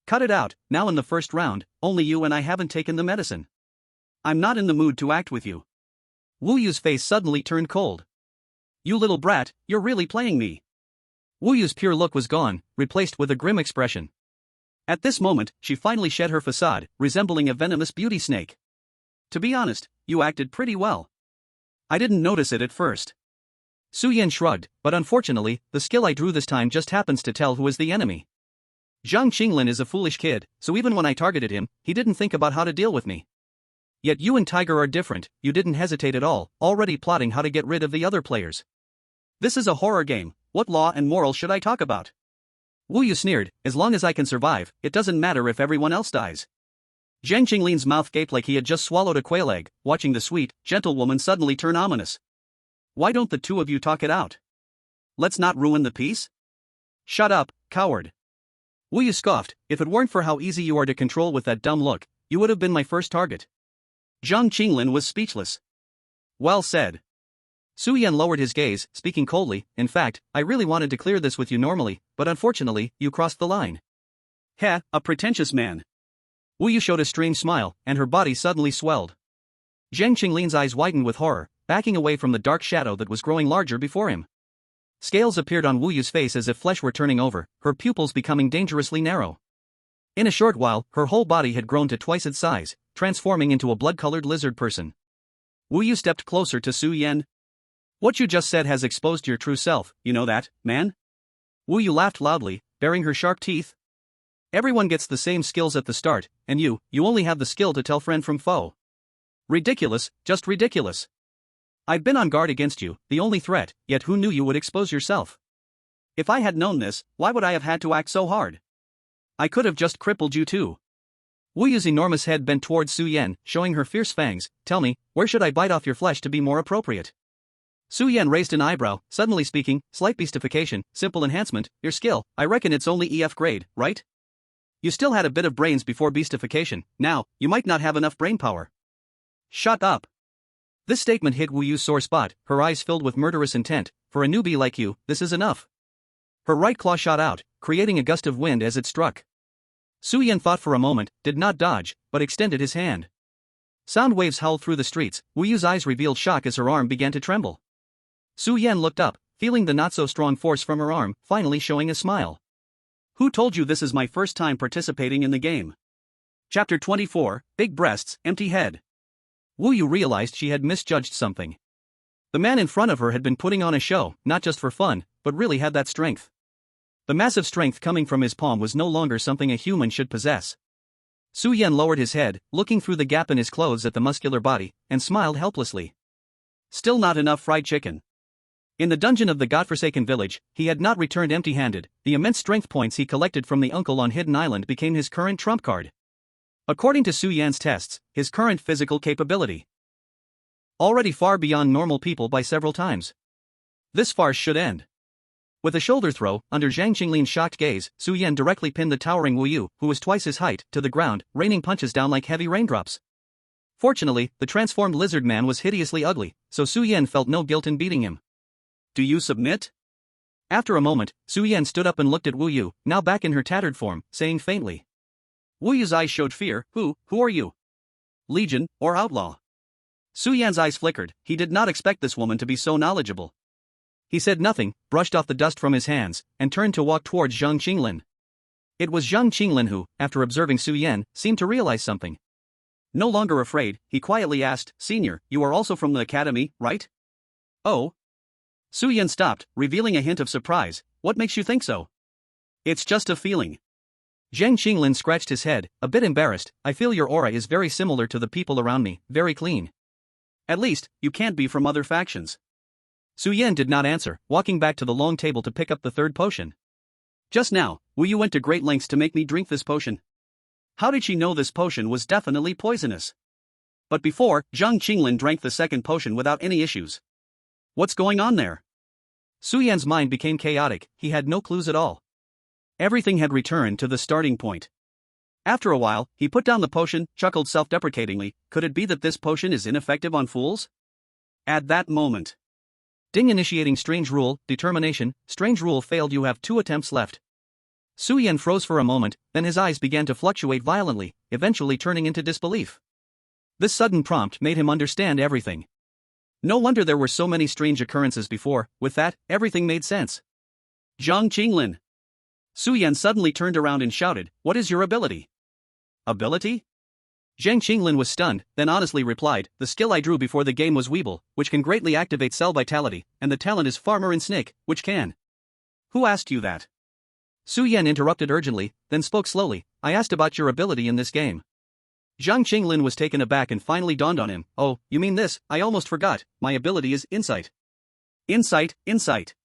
Cut it out, now in the first round, only you and I haven't taken the medicine. I'm not in the mood to act with you. Wu Yu's face suddenly turned cold. You little brat, you're really playing me. Wu Yu's pure look was gone, replaced with a grim expression. At this moment, she finally shed her facade, resembling a venomous beauty snake. To be honest, you acted pretty well. I didn't notice it at first. Su Yan shrugged, but unfortunately, the skill I drew this time just happens to tell who is the enemy. Zhang Qinglin is a foolish kid, so even when I targeted him, he didn't think about how to deal with me. Yet you and Tiger are different, you didn't hesitate at all, already plotting how to get rid of the other players. This is a horror game, what law and moral should I talk about? Wu Yu sneered, as long as I can survive, it doesn't matter if everyone else dies. Zhang Qinglin's mouth gaped like he had just swallowed a quail egg, watching the sweet, gentle woman suddenly turn ominous. Why don't the two of you talk it out? Let's not ruin the peace? Shut up, coward. Wu Yu scoffed, if it weren't for how easy you are to control with that dumb look, you would have been my first target. Zhang Qinglin was speechless. Well said. Su Yan lowered his gaze, speaking coldly, in fact, I really wanted to clear this with you normally, but unfortunately, you crossed the line. Heh, a pretentious man. Wu Yu showed a strange smile, and her body suddenly swelled. Zhang Qinglin's eyes widened with horror, backing away from the dark shadow that was growing larger before him. Scales appeared on Wu Yu's face as if flesh were turning over, her pupils becoming dangerously narrow. In a short while, her whole body had grown to twice its size, transforming into a blood-colored lizard person. Wu Yu stepped closer to Su Yan. What you just said has exposed your true self, you know that, man? Wu Yu laughed loudly, baring her sharp teeth. Everyone gets the same skills at the start, and you only have the skill to tell friend from foe. Ridiculous, just ridiculous. I've been on guard against you, the only threat, yet who knew you would expose yourself? If I had known this, why would I have had to act so hard? I could have just crippled you too. Wu Yu's enormous head bent towards Su Yan, showing her fierce fangs. Tell me, where should I bite off your flesh to be more appropriate? Su Yan raised an eyebrow, suddenly speaking, slight beastification, simple enhancement, your skill, I reckon it's only EF grade, right? You still had a bit of brains before beastification, now, you might not have enough brain power. Shut up. This statement hit Wu Yu's sore spot, her eyes filled with murderous intent. For a newbie like you, this is enough. Her right claw shot out, creating a gust of wind as it struck. Su Yan thought for a moment, did not dodge, but extended his hand. Sound waves howled through the streets. Wu Yu's eyes revealed shock as her arm began to tremble. Su Yan looked up, feeling the not-so-strong force from her arm, finally showing a smile. Who told you this is my first time participating in the game? Chapter 24, Big Breasts, Empty Head. Wu Yu realized she had misjudged something. The man in front of her had been putting on a show, not just for fun, but really had that strength. The massive strength coming from his palm was no longer something a human should possess. Su Yan lowered his head, looking through the gap in his clothes at the muscular body, and smiled helplessly. Still not enough fried chicken. In the dungeon of the godforsaken village, he had not returned empty-handed. The immense strength points he collected from the uncle on Hidden Island became his current trump card. According to Su Yan's tests, his current physical capability. Already far beyond normal people by several times. This farce should end. With a shoulder throw, under Zhang Qinglin's shocked gaze, Su Yan directly pinned the towering Wu Yu, who was twice his height, to the ground, raining punches down like heavy raindrops. Fortunately, the transformed lizard man was hideously ugly, so Su Yan felt no guilt in beating him. Do you submit? After a moment, Su Yan stood up and looked at Wu Yu, now back in her tattered form, saying faintly. Wu Yu's eyes showed fear. Who are you? Legion, or outlaw? Su Yan's eyes flickered. He did not expect this woman to be so knowledgeable. He said nothing, brushed off the dust from his hands, and turned to walk towards Zhang Qinglin. It was Zhang Qinglin who, after observing Su Yan, seemed to realize something. No longer afraid, he quietly asked, Senior, you are also from the academy, right? Oh? Su Yan stopped, revealing a hint of surprise. What makes you think so? It's just a feeling. Zhang Qinglin scratched his head, a bit embarrassed. I feel your aura is very similar to the people around me, very clean. At least, you can't be from other factions. Su Yan did not answer, walking back to the long table to pick up the third potion. Just now, Wu Yu went to great lengths to make me drink this potion. How did she know this potion was definitely poisonous? But before, Zhang Qinglin drank the second potion without any issues. What's going on there? Su Yan's mind became chaotic. He had no clues at all. Everything had returned to the starting point. After a while, he put down the potion, chuckled self-deprecatingly. Could it be that this potion is ineffective on fools? At that moment. Ding, initiating strange rule, determination. Strange rule failed. You have 2 attempts left. Su Yan froze for a moment, then his eyes began to fluctuate violently, eventually turning into disbelief. This sudden prompt made him understand everything. No wonder there were so many strange occurrences before. With that, everything made sense. Zhang Qinglin. Su Yan suddenly turned around and shouted, what is your ability? Ability? Zhang Qinglin was stunned, then honestly replied, the skill I drew before the game was Weeble, which can greatly activate cell vitality, and the talent is Farmer and Snake, which can. Who asked you that? Su Yan interrupted urgently, then spoke slowly, I asked about your ability in this game. Zhang Qinglin was taken aback and finally dawned on him, oh, you mean this, I almost forgot, my ability is Insight. Insight.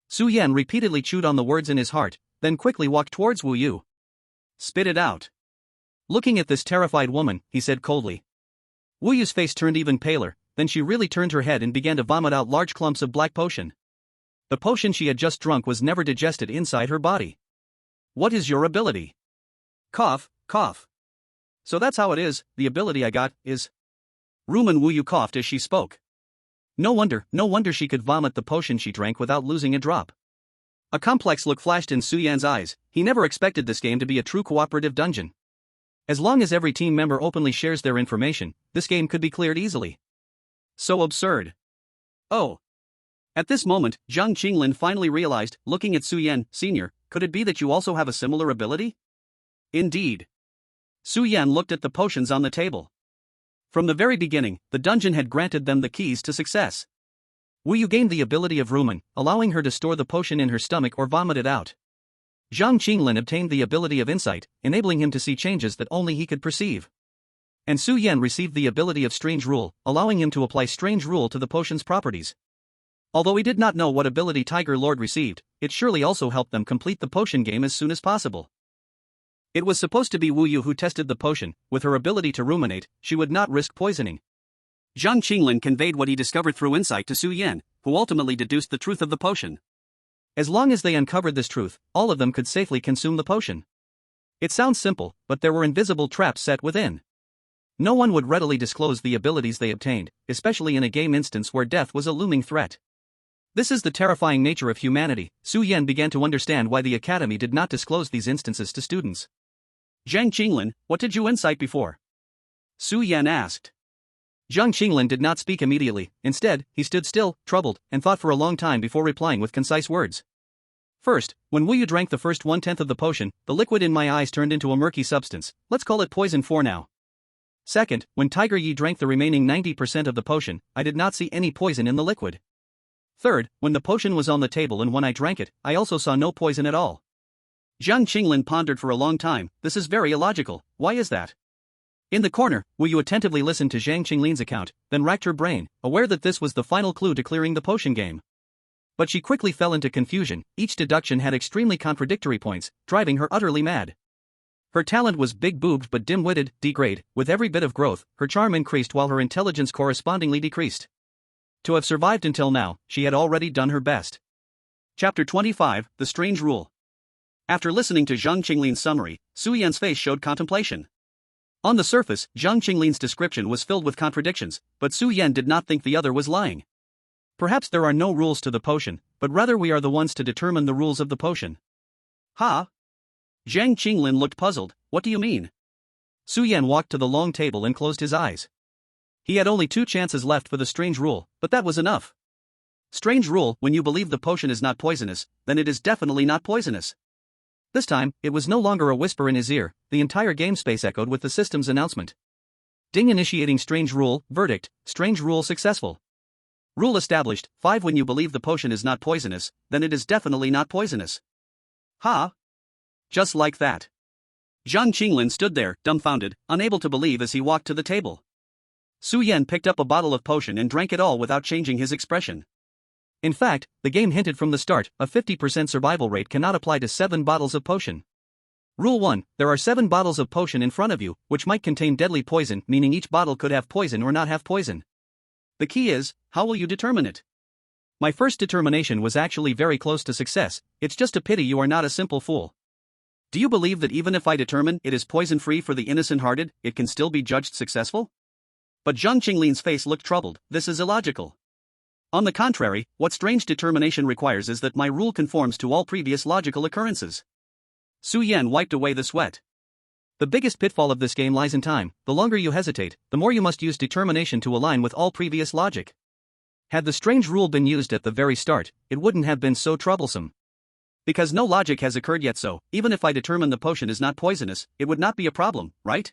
Su Yan repeatedly chewed on the words in his heart, then quickly walked towards Wu Yu. Spit it out. Looking at this terrified woman, he said coldly. Wu Yu's face turned even paler, then she really turned her head and began to vomit out large clumps of black potion. The potion she had just drunk was never digested inside her body. What is your ability? Cough. So that's how it is, the ability I got is. Rumen. Wu Yu coughed as she spoke. No wonder she could vomit the potion she drank without losing a drop. A complex look flashed in Su Yan's eyes. He never expected this game to be a true cooperative dungeon. As long as every team member openly shares their information, this game could be cleared easily. So absurd. Oh. At this moment, Zhang Qinglin finally realized, looking at Su Yan, Senior, could it be that you also have a similar ability? Indeed. Su Yan looked at the potions on the table. From the very beginning, the dungeon had granted them the keys to success. Wu Yu gained the ability of Rumen, allowing her to store the potion in her stomach or vomit it out. Zhang Qinglin obtained the ability of Insight, enabling him to see changes that only he could perceive. And Su Yan received the ability of Strange Rule, allowing him to apply Strange Rule to the potion's properties. Although he did not know what ability Tiger Lord received, it surely also helped them complete the potion game as soon as possible. It was supposed to be Wu Yu who tested the potion. With her ability to ruminate, she would not risk poisoning. Zhang Qinglin conveyed what he discovered through Insight to Su Yan, who ultimately deduced the truth of the potion. As long as they uncovered this truth, all of them could safely consume the potion. It sounds simple, but there were invisible traps set within. No one would readily disclose the abilities they obtained, especially in a game instance where death was a looming threat. This is the terrifying nature of humanity. Su Yan began to understand why the academy did not disclose these instances to students. Zhang Qinglin, what did you insight before? Su Yan asked. Zhang Qinglin did not speak immediately. Instead, he stood still, troubled, and thought for a long time before replying with concise words. First, when Wu Yu drank the first 1/10 of the potion, the liquid in my eyes turned into a murky substance. Let's call it poison for now. Second, when Tiger Yi drank the remaining 90% of the potion, I did not see any poison in the liquid. Third, when the potion was on the table and when I drank it, I also saw no poison at all. Zhang Qinglin pondered for a long time. This is very illogical. Why is that? In the corner, Wu Yu attentively listened to Zhang Qinglin's account, then racked her brain, aware that this was the final clue to clearing the potion game. But she quickly fell into confusion. Each deduction had extremely contradictory points, driving her utterly mad. Her talent was big-boobed but dim-witted, degrade. With every bit of growth, her charm increased while her intelligence correspondingly decreased. To have survived until now, she had already done her best. Chapter 25, The Strange Rule. After listening to Zhang Qinglin's summary, Su Yan's face showed contemplation. On the surface, Zhang Qinglin's description was filled with contradictions, but Su Yan did not think the other was lying. Perhaps there are no rules to the potion, but rather we are the ones to determine the rules of the potion. Ha? Zhang Qinglin looked puzzled. What do you mean? Su Yan walked to the long table and closed his eyes. He had only 2 chances left for the strange rule, but that was enough. Strange rule: when you believe the potion is not poisonous, then it is definitely not poisonous. This time, it was no longer a whisper in his ear. The entire game space echoed with the system's announcement. Ding initiating strange rule, verdict, strange rule successful. Rule established, 5 When you believe the potion is not poisonous, then it is definitely not poisonous. Ha? Just like that. Zhang Qinglin stood there, dumbfounded, unable to believe as he walked to the table. Su Yan picked up a bottle of potion and drank it all without changing his expression. In fact, the game hinted from the start, a 50% survival rate cannot apply to 7 bottles of potion. Rule 1, there are 7 bottles of potion in front of you, which might contain deadly poison, meaning each bottle could have poison or not have poison. The key is, how will you determine it? My first determination was actually very close to success. It's just a pity you are not a simple fool. Do you believe that even if I determine it is poison-free for the innocent-hearted, it can still be judged successful? But Zhang Qinglin's face looked troubled. This is illogical. On the contrary, what strange determination requires is that my rule conforms to all previous logical occurrences. Su Yan wiped away the sweat. The biggest pitfall of this game lies in time. The longer you hesitate, the more you must use determination to align with all previous logic. Had the strange rule been used at the very start, it wouldn't have been so troublesome. Because no logic has occurred yet, so, even if I determine the potion is not poisonous, it would not be a problem, right?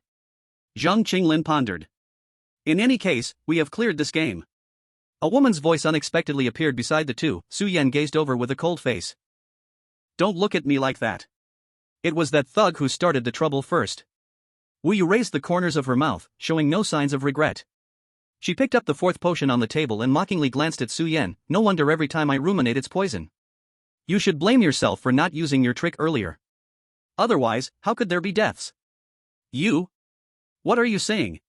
Zhang Qinglin pondered. In any case, we have cleared this game. A woman's voice unexpectedly appeared beside the two. Su Yan gazed over with a cold face. Don't look at me like that. It was that thug who started the trouble first. Wu Yu raised the corners of her mouth, showing no signs of regret. She picked up the 4th potion on the table and mockingly glanced at Su Yan. No wonder every time I ruminate it's poison. You should blame yourself for not using your trick earlier. Otherwise, how could there be deaths? You? What are you saying?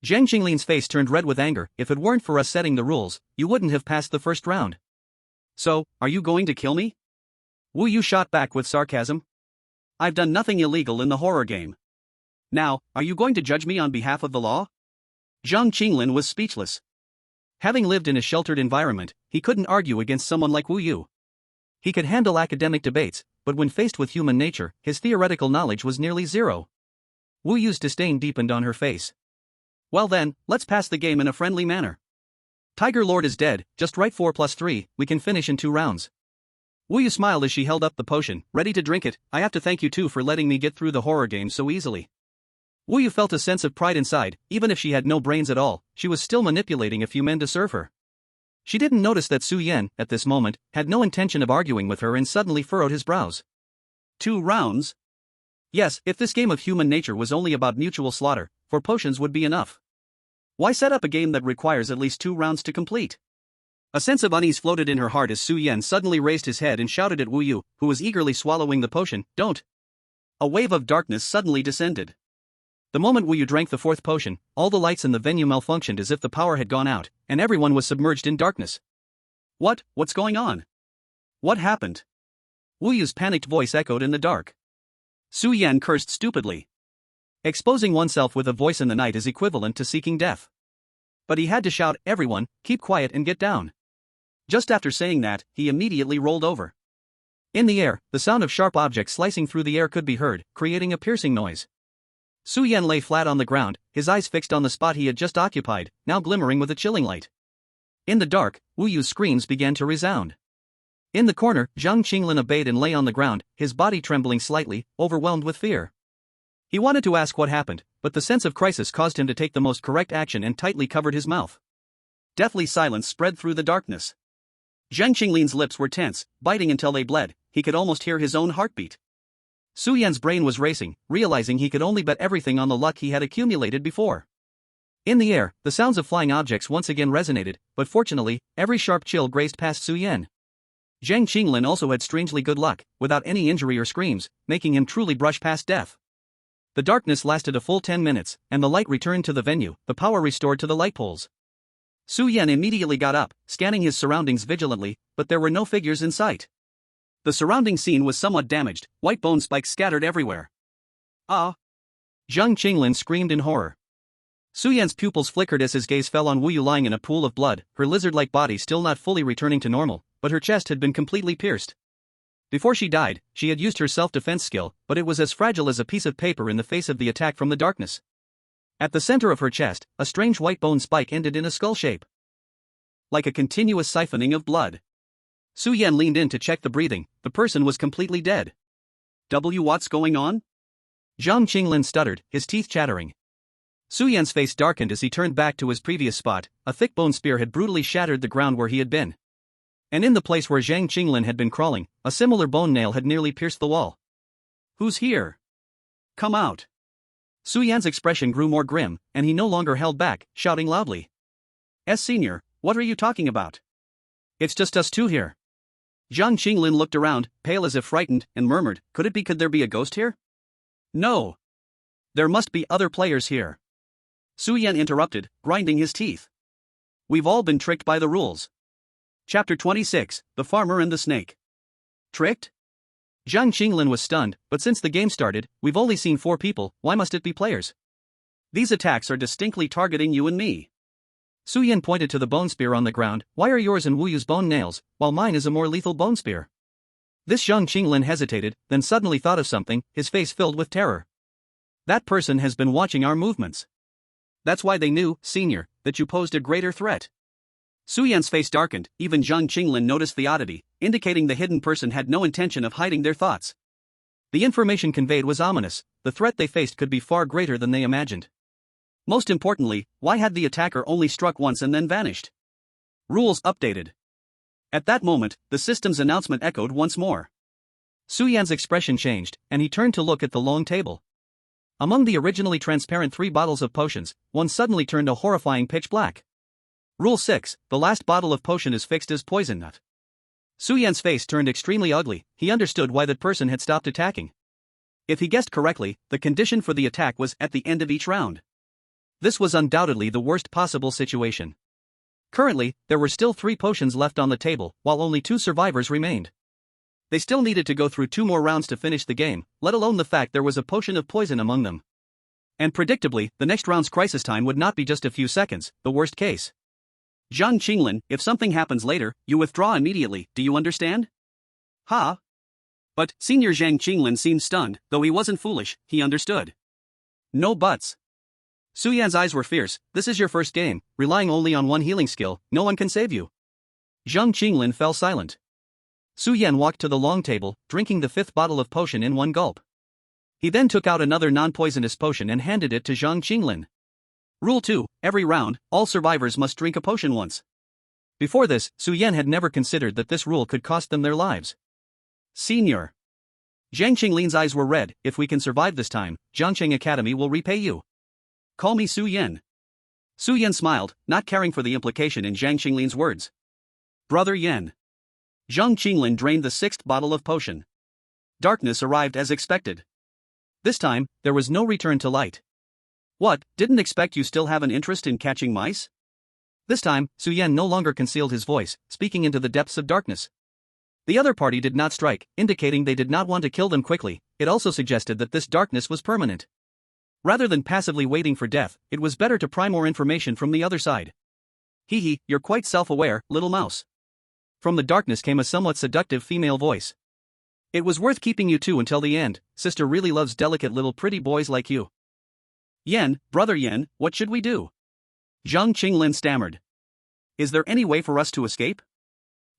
Zhang Qinglin's face turned red with anger. If it weren't for us setting the rules, you wouldn't have passed the first round. So, are you going to kill me? Wu Yu shot back with sarcasm. I've done nothing illegal in the horror game. Now, are you going to judge me on behalf of the law? Zhang Qinglin was speechless. Having lived in a sheltered environment, he couldn't argue against someone like Wu Yu. He could handle academic debates, but when faced with human nature, his theoretical knowledge was nearly zero. Wu Yu's disdain deepened on her face. Well then, let's pass the game in a friendly manner. Tiger Lord is dead, just write 4 + 3, we can finish in 2 rounds. Wu Yu smiled as she held up the potion, ready to drink it. I have to thank you too for letting me get through the horror game so easily. Wu Yu felt a sense of pride inside. Even if she had no brains at all, she was still manipulating a few men to serve her. She didn't notice that Su Yan, at this moment, had no intention of arguing with her and suddenly furrowed his brows. 2 rounds? Yes, if this game of human nature was only about mutual slaughter, 4 potions would be enough. Why set up a game that requires at least 2 rounds to complete? A sense of unease floated in her heart as Su Yan suddenly raised his head and shouted at Wu Yu, who was eagerly swallowing the potion, "Don't!" A wave of darkness suddenly descended. The moment Wu Yu drank the 4th potion, all the lights in the venue malfunctioned as if the power had gone out, and everyone was submerged in darkness. What's going on? What happened? Wu Yu's panicked voice echoed in the dark. Su Yan cursed stupidly. Exposing oneself with a voice in the night is equivalent to seeking death. But he had to shout, "Everyone, keep quiet and get down." Just after saying that, he immediately rolled over. In the air, the sound of sharp objects slicing through the air could be heard, creating a piercing noise. Su Yan lay flat on the ground, his eyes fixed on the spot he had just occupied, now glimmering with a chilling light. In the dark, Wu Yu's screams began to resound. In the corner, Zhang Qinglin obeyed and lay on the ground, his body trembling slightly, overwhelmed with fear. He wanted to ask what happened, but the sense of crisis caused him to take the most correct action and tightly covered his mouth. Deathly silence spread through the darkness. Zhang Qinglin's lips were tense, biting until they bled. He could almost hear his own heartbeat. Su Yan's brain was racing, realizing he could only bet everything on the luck he had accumulated before. In the air, the sounds of flying objects once again resonated, but fortunately, every sharp chill grazed past Su Yan. Zhang Qinglin also had strangely good luck, without any injury or screams, making him truly brush past death. The darkness lasted a full 10 minutes, and the light returned to the venue, the power restored to the light poles. Su Yan immediately got up, scanning his surroundings vigilantly, but there were no figures in sight. The surrounding scene was somewhat damaged, white bone spikes scattered everywhere. Ah! Zhang Qinglin screamed in horror. Su Yan's pupils flickered as his gaze fell on Wu Yu lying in a pool of blood, her lizard-like body still not fully returning to normal, but her chest had been completely pierced. Before she died, she had used her self-defense skill, but it was as fragile as a piece of paper in the face of the attack from the darkness. At the center of her chest, a strange white bone spike ended in a skull shape. Like a continuous siphoning of blood. Su Yan leaned in to check the breathing. The person was completely dead. What's going on? Zhang Qinglin stuttered, his teeth chattering. Su Yan's face darkened as he turned back to his previous spot. A thick bone spear had brutally shattered the ground where he had been. And in the place where Zhang Qinglin had been crawling, a similar bone nail had nearly pierced the wall. Who's here? Come out. Su Yan's expression grew more grim, and he no longer held back, shouting loudly. Senior, what are you talking about? It's just us two here. Zhang Qinglin looked around, pale as if frightened, and murmured, could there be a ghost here? No. There must be other players here. Su Yan interrupted, grinding his teeth. We've all been tricked by the rules. Chapter 26, The Farmer and the Snake. Tricked? Zhang Qinglin was stunned, but since the game started, we've only seen 4 people, why must it be players? These attacks are distinctly targeting you and me. Su Yan pointed to the bone spear on the ground. Why are yours and Wu Yu's bone nails, while mine is a more lethal bone spear? This Zhang Qinglin hesitated, then suddenly thought of something, his face filled with terror. That person has been watching our movements. That's why they knew, Senior, that you posed a greater threat. Su Yan's face darkened, even Zhang Qinglin noticed the oddity, indicating the hidden person had no intention of hiding their thoughts. The information conveyed was ominous, the threat they faced could be far greater than they imagined. Most importantly, why had the attacker only struck once and then vanished? Rules updated. At that moment, the system's announcement echoed once more. Su Yan's expression changed, and he turned to look at the long table. Among the originally transparent 3 bottles of potions, one suddenly turned a horrifying pitch black. Rule 6, the last bottle of potion is fixed as poison nut. Su Yan's face turned extremely ugly, he understood why that person had stopped attacking. If he guessed correctly, the condition for the attack was at the end of each round. This was undoubtedly the worst possible situation. Currently, there were still 3 potions left on the table, while only 2 survivors remained. They still needed to go through 2 more rounds to finish the game, let alone the fact there was a potion of poison among them. And predictably, the next round's crisis time would not be just a few seconds, the worst case. Zhang Qinglin, if something happens later, you withdraw immediately, do you understand? Ha! But, Senior Zhang Qinglin seemed stunned, though he wasn't foolish, he understood. No buts. Su Yan's eyes were fierce, this is your first game, relying only on one healing skill, no one can save you. Zhang Qinglin fell silent. Su Yan walked to the long table, drinking the 5th bottle of potion in one gulp. He then took out another non-poisonous potion and handed it to Zhang Qinglin. Rule 2, every round, all survivors must drink a potion once. Before this, Su Yan had never considered that this rule could cost them their lives. Senior. Zhang Qinglin's eyes were red, if we can survive this time, Zhangcheng Academy will repay you. Call me Su Yan. Su Yan smiled, not caring for the implication in Zhang Qinglin's words. Brother Yan. Zhang Qinglin drained the 6th bottle of potion. Darkness arrived as expected. This time, there was no return to light. What, didn't expect you still have an interest in catching mice? This time, Su Yan no longer concealed his voice, speaking into the depths of darkness. The other party did not strike, indicating they did not want to kill them quickly. It also suggested that this darkness was permanent. Rather than passively waiting for death, it was better to pry more information from the other side. Hee hee, you're quite self-aware, little mouse. From the darkness came a somewhat seductive female voice. It was worth keeping you two until the end, sister really loves delicate little pretty boys like you. Yan, brother Yan, what should we do? Zhang Qinglin stammered. Is there any way for us to escape?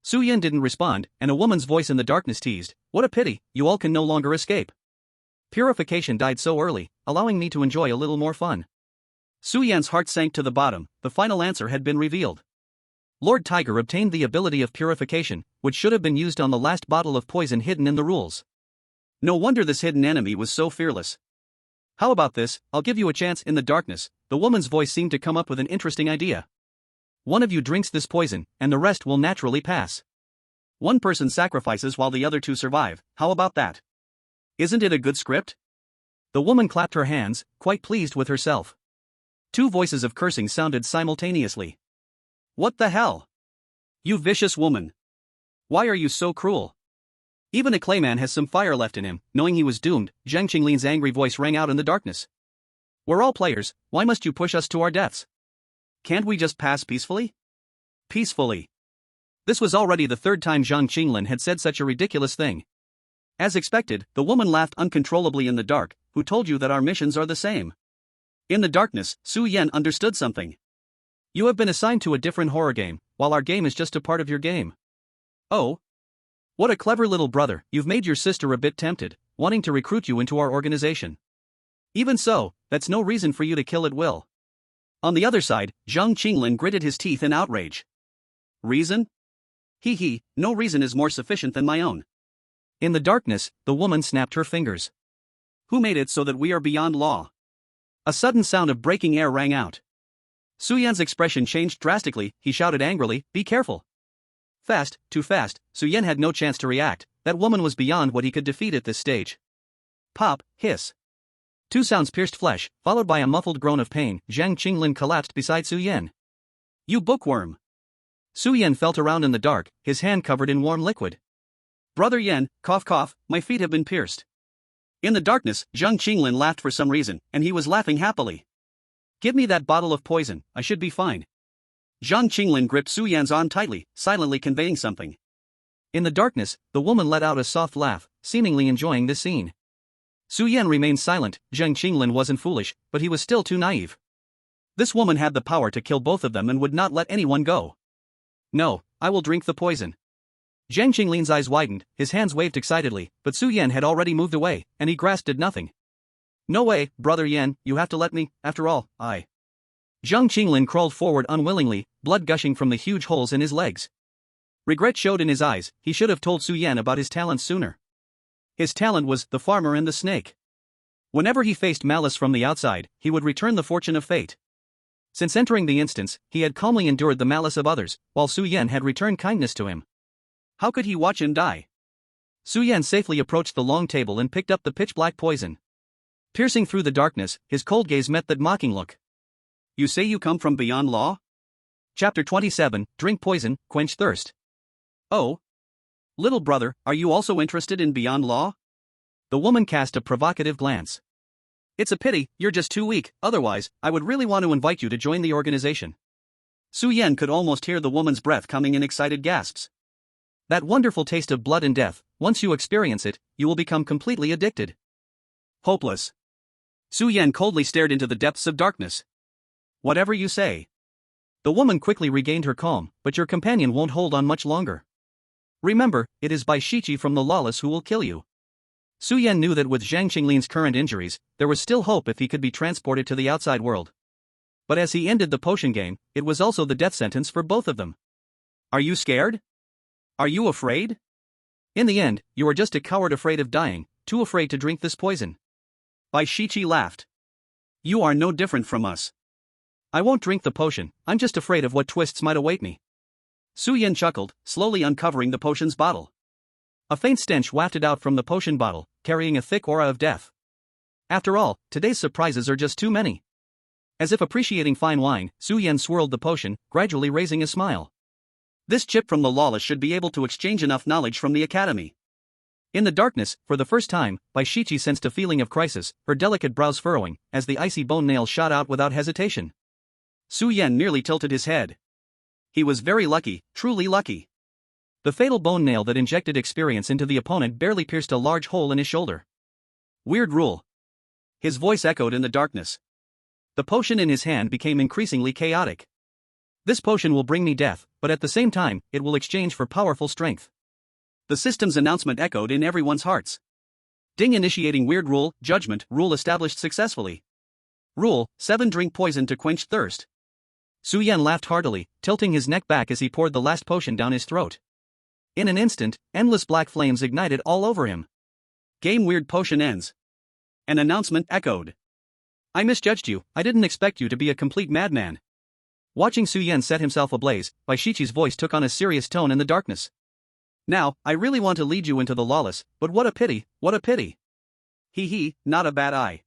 Su Yan didn't respond, and a woman's voice in the darkness teased, what a pity, you all can no longer escape. Purification died so early, allowing me to enjoy a little more fun. Su Yan's heart sank to the bottom, the final answer had been revealed. Lord Tiger obtained the ability of purification, which should have been used on the last bottle of poison hidden in the rules. No wonder this hidden enemy was so fearless. How about this, I'll give you a chance. In the darkness, the woman's voice seemed to come up with an interesting idea. One of you drinks this poison, and the rest will naturally pass. One person sacrifices while the other two survive, how about that? Isn't it a good script? The woman clapped her hands, quite pleased with herself. Two voices of cursing sounded simultaneously. What the hell? You vicious woman. Why are you so cruel? Even a clayman has some fire left in him. Knowing he was doomed, Zhang Qinglin's angry voice rang out in the darkness. We're all players, why must you push us to our deaths? Can't we just pass peacefully? Peacefully. This was already the third time Zhang Qinglin had said such a ridiculous thing. As expected, the woman laughed uncontrollably. In the dark, who told you that our missions are the same? In the darkness, Su Yan understood something. You have been assigned to a different horror game, while our game is just a part of your game. Oh? What a clever little brother, you've made your sister a bit tempted, wanting to recruit you into our organization. Even so, that's no reason for you to kill at will. On the other side, Zhang Qinglin gritted his teeth in outrage. Reason? Hee, no reason is more sufficient than my own. In the darkness, the woman snapped her fingers. Who made it so that we are beyond law? A sudden sound of breaking air rang out. Su Yan's expression changed drastically. He shouted angrily, be careful. Fast, too fast. Su Yan had no chance to react. That woman was beyond what he could defeat at this stage. Pop, hiss. Two sounds pierced flesh, followed by a muffled groan of pain. Zhang Qinglin collapsed beside Su Yan. You bookworm. Su Yan felt around in the dark, his hand covered in warm liquid. Brother Yan, cough cough, my feet have been pierced. In the darkness, Zhang Qinglin laughed for some reason, and he was laughing happily. Give me that bottle of poison, I should be fine. Zhang Qinglin gripped Su Yan's arm tightly, silently conveying something. In the darkness, the woman let out a soft laugh, seemingly enjoying this scene. Su Yan remained silent. Zhang Qinglin wasn't foolish, but he was still too naive. This woman had the power to kill both of them and would not let anyone go. No, I will drink the poison. Zhang Qinglin's eyes widened, his hands waved excitedly, but Su Yan had already moved away, and he grasped at nothing. No way, brother Yan, you have to let me, after all, I. Zhang Qinglin crawled forward unwillingly, blood gushing from the huge holes in his legs. Regret showed in his eyes. He should have told Su Yan about his talent sooner. His talent was the farmer and the snake. Whenever he faced malice from the outside, he would return the fortune of fate. Since entering the instance, he had calmly endured the malice of others, while Su Yan had returned kindness to him. How could he watch him die? Su Yan safely approached the long table and picked up the pitch-black poison. Piercing through the darkness, his cold gaze met that mocking look. You say you come from beyond law? Chapter 27, Drink Poison, Quench Thirst. Oh? Little brother, are you also interested in beyond law? The woman cast a provocative glance. It's a pity, you're just too weak, otherwise, I would really want to invite you to join the organization. Su Yan could almost hear the woman's breath coming in excited gasps. That wonderful taste of blood and death, once you experience it, you will become completely addicted. Hopeless. Su Yan coldly stared into the depths of darkness. Whatever you say. The woman quickly regained her calm, but your companion won't hold on much longer. Remember, it is Bai Shiqi from the Lawless who will kill you. Su Yan knew that with Zhang Qinglin's current injuries, there was still hope if he could be transported to the outside world. But as he ended the potion game, it was also the death sentence for both of them. Are you scared? Are you afraid? In the end, you are just a coward afraid of dying, too afraid to drink this poison. Bai Shiqi laughed. You are no different from us. I won't drink the potion, I'm just afraid of what twists might await me. Su Yan chuckled, slowly uncovering the potion's bottle. A faint stench wafted out from the potion bottle, carrying a thick aura of death. After all, today's surprises are just too many. As if appreciating fine wine, Su Yan swirled the potion, gradually raising a smile. This chip from the Lawless should be able to exchange enough knowledge from the academy. In the darkness, for the first time, Bai Shiqi sensed a feeling of crisis, her delicate brows furrowing, as the icy bone nail shot out without hesitation. Su Yan nearly tilted his head. He was very lucky, truly lucky. The fatal bone nail that injected experience into the opponent barely pierced a large hole in his shoulder. Weird rule. His voice echoed in the darkness. The potion in his hand became increasingly chaotic. This potion will bring me death, but at the same time, it will exchange for powerful strength. The system's announcement echoed in everyone's hearts. Ding initiating weird rule, judgment, rule established successfully. Rule, 7 drink poison to quench thirst. Su Yan laughed heartily, tilting his neck back as he poured the last potion down his throat. In an instant, endless black flames ignited all over him. Game weird potion ends. An announcement echoed. I misjudged you, I didn't expect you to be a complete madman. Watching Su Yan set himself ablaze, Baishichi's voice took on a serious tone in the darkness. Now, I really want to lead you into the lawless, but what a pity, what a pity. Hee, not a bad eye.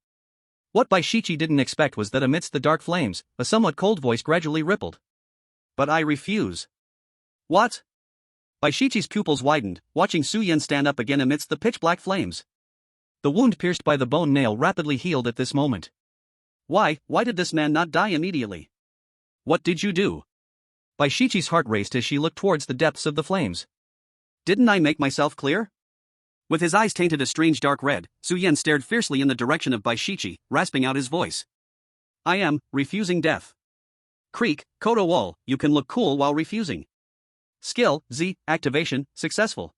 What Baishichi didn't expect was that amidst the dark flames, a somewhat cold voice gradually rippled. But I refuse. What? Baishichi's pupils widened, watching Su Yan stand up again amidst the pitch-black flames. The wound pierced by the bone nail rapidly healed at this moment. Why did this man not die immediately? What did you do? Baishichi's heart raced as she looked towards the depths of the flames. Didn't I make myself clear? With his eyes tainted a strange dark red, Su Yan stared fiercely in the direction of Baishichi, rasping out his voice. I am refusing death. Creek, Kodo Wall, you can look cool while refusing. Skill, Z, activation, successful.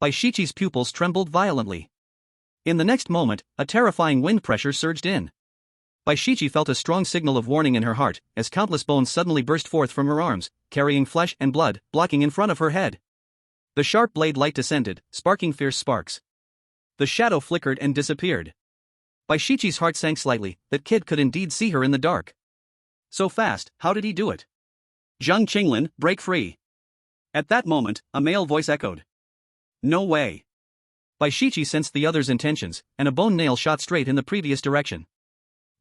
Baishichi's pupils trembled violently. In the next moment, a terrifying wind pressure surged in. Baishichi felt a strong signal of warning in her heart, as countless bones suddenly burst forth from her arms, carrying flesh and blood, blocking in front of her head. The sharp blade light descended, sparking fierce sparks. The shadow flickered and disappeared. Baishichi's heart sank slightly, that kid could indeed see her in the dark. So fast, how did he do it? Zhang Qinglin, break free. At that moment, a male voice echoed. No way. Baishichi sensed the other's intentions, and a bone nail shot straight in the previous direction.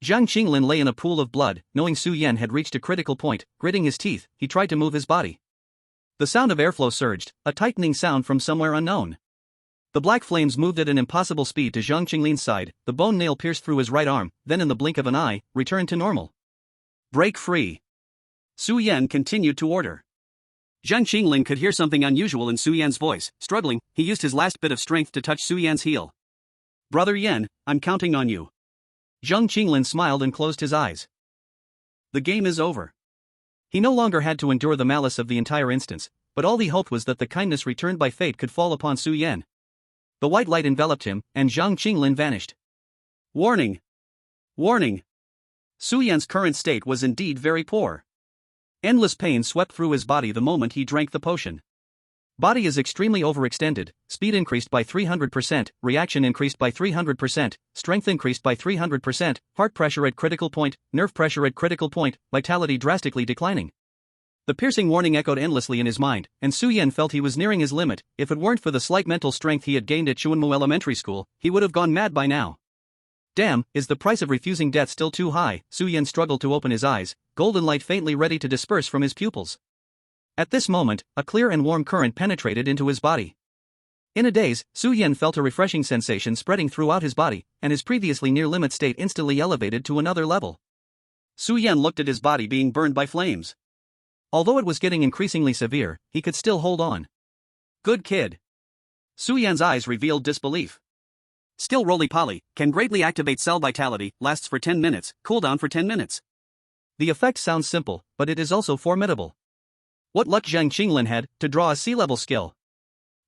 Zhang Qinglin lay in a pool of blood, knowing Su Yan had reached a critical point. Gritting his teeth, he tried to move his body. The sound of airflow surged, a tightening sound from somewhere unknown. The black flames moved at an impossible speed to Zhang Qinglin's side, the bone nail pierced through his right arm, then in the blink of an eye, returned to normal. Break free. Su Yan continued to order. Zhang Qinglin could hear something unusual in Su Yan's voice. Struggling, he used his last bit of strength to touch Su Yan's heel. Brother Yan, I'm counting on you. Zhang Qinglin smiled and closed his eyes. The game is over. He no longer had to endure the malice of the entire instance, but all he hoped was that the kindness returned by fate could fall upon Su Yan. The white light enveloped him, and Zhang Qinglin vanished. Warning! Warning! Su Yan's current state was indeed very poor. Endless pain swept through his body the moment he drank the potion. Body is extremely overextended, speed increased by 300%, reaction increased by 300%, strength increased by 300%, heart pressure at critical point, nerve pressure at critical point, vitality drastically declining. The piercing warning echoed endlessly in his mind, and Su Yan felt he was nearing his limit. If it weren't for the slight mental strength he had gained at Chuanmu Elementary School, he would have gone mad by now. Damn, is the price of refusing death still too high? Su Yan struggled to open his eyes, golden light faintly ready to disperse from his pupils. At this moment, a clear and warm current penetrated into his body. In a daze, Su Yan felt a refreshing sensation spreading throughout his body, and his previously near-limit state instantly elevated to another level. Su Yan looked at his body being burned by flames. Although it was getting increasingly severe, he could still hold on. Good kid. Su Yan's eyes revealed disbelief. Still roly-poly, can greatly activate cell vitality, lasts for 10 minutes, cooldown for 10 minutes. The effect sounds simple, but it is also formidable. What luck Zhang Qinglin had, to draw a sea-level skill.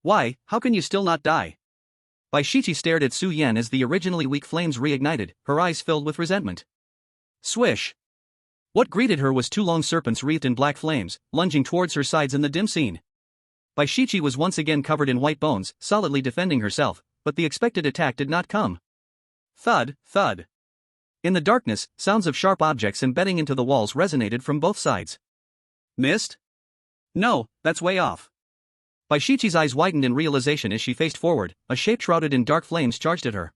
Why, how can you still not die? Baishichi stared at Su Yan as the originally weak flames reignited, her eyes filled with resentment. Swish! What greeted her was 2 long serpents wreathed in black flames, lunging towards her sides in the dim scene. Baishichi was once again covered in white bones, solidly defending herself, but the expected attack did not come. Thud, thud. In the darkness, sounds of sharp objects embedding into the walls resonated from both sides. Missed? No, that's way off. Baishichi's eyes widened in realization as she faced forward, a shape shrouded in dark flames charged at her.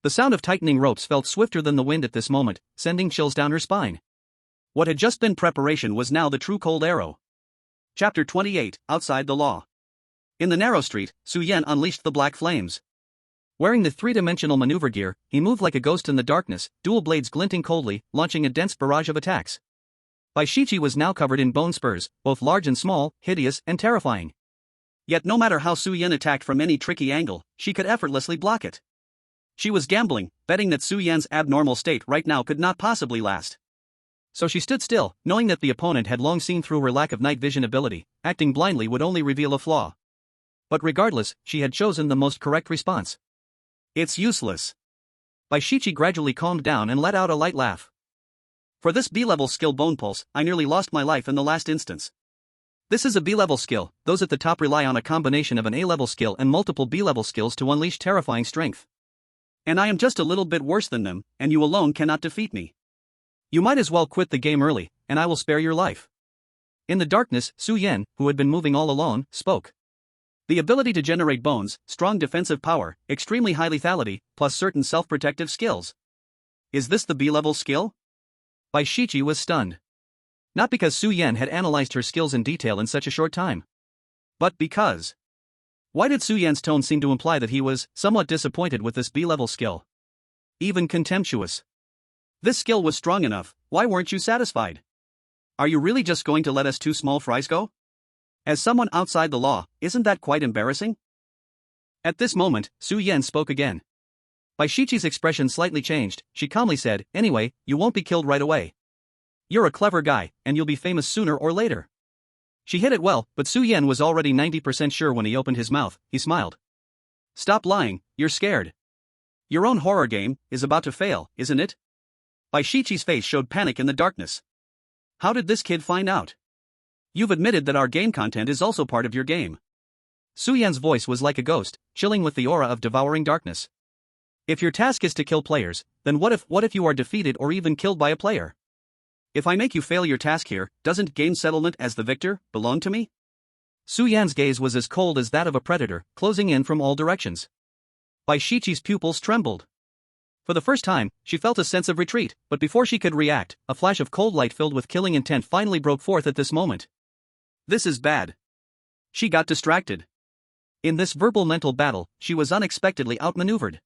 The sound of tightening ropes felt swifter than the wind at this moment, sending chills down her spine. What had just been preparation was now the true cold arrow. Chapter 28, Outside the Law. In the narrow street, Su Yan unleashed the black flames. Wearing the 3-dimensional maneuver gear, he moved like a ghost in the darkness, dual blades glinting coldly, launching a dense barrage of attacks. Baishichi was now covered in bone spurs, both large and small, hideous and terrifying. Yet no matter how Su Yan attacked from any tricky angle, she could effortlessly block it. She was gambling, betting that Su Yan's abnormal state right now could not possibly last. So she stood still, knowing that the opponent had long seen through her lack of night vision ability. Acting blindly would only reveal a flaw. But regardless, she had chosen the most correct response. It's useless. Baishichi gradually calmed down and let out a light laugh. For this B-level skill Bone Pulse, I nearly lost my life in the last instance. This is a B-level skill. Those at the top rely on a combination of an A-level skill and multiple B-level skills to unleash terrifying strength. And I am just a little bit worse than them, and you alone cannot defeat me. You might as well quit the game early, and I will spare your life. In the darkness, Su Yan, who had been moving all alone, spoke. The ability to generate bones, strong defensive power, extremely high lethality, plus certain self-protective skills. Is this the B-level skill? Baishichi was stunned. Not because Su Yan had analyzed her skills in detail in such a short time. But because. Why did Su Yan's tone seem to imply that he was somewhat disappointed with this B-level skill? Even contemptuous. This skill was strong enough, why weren't you satisfied? Are you really just going to let us two small fries go? As someone outside the law, isn't that quite embarrassing? At this moment, Su Yan spoke again. Baishichi's expression slightly changed. She calmly said, anyway, you won't be killed right away. You're a clever guy, and you'll be famous sooner or later. She hit it well, but Su Yan was already 90% sure when he opened his mouth. He smiled. Stop lying, you're scared. Your own horror game is about to fail, isn't it? Baishichi's face showed panic in the darkness. How did this kid find out? You've admitted that our game content is also part of your game. Su Yan's voice was like a ghost, chilling with the aura of devouring darkness. If your task is to kill players, then what if you are defeated or even killed by a player? If I make you fail your task here, doesn't game settlement as the victor belong to me? Su Yan's gaze was as cold as that of a predator, closing in from all directions. Baishichi's pupils trembled. For the first time, she felt a sense of retreat, but before she could react, a flash of cold light filled with killing intent finally broke forth at this moment. This is bad. She got distracted. In this verbal mental battle, she was unexpectedly outmaneuvered.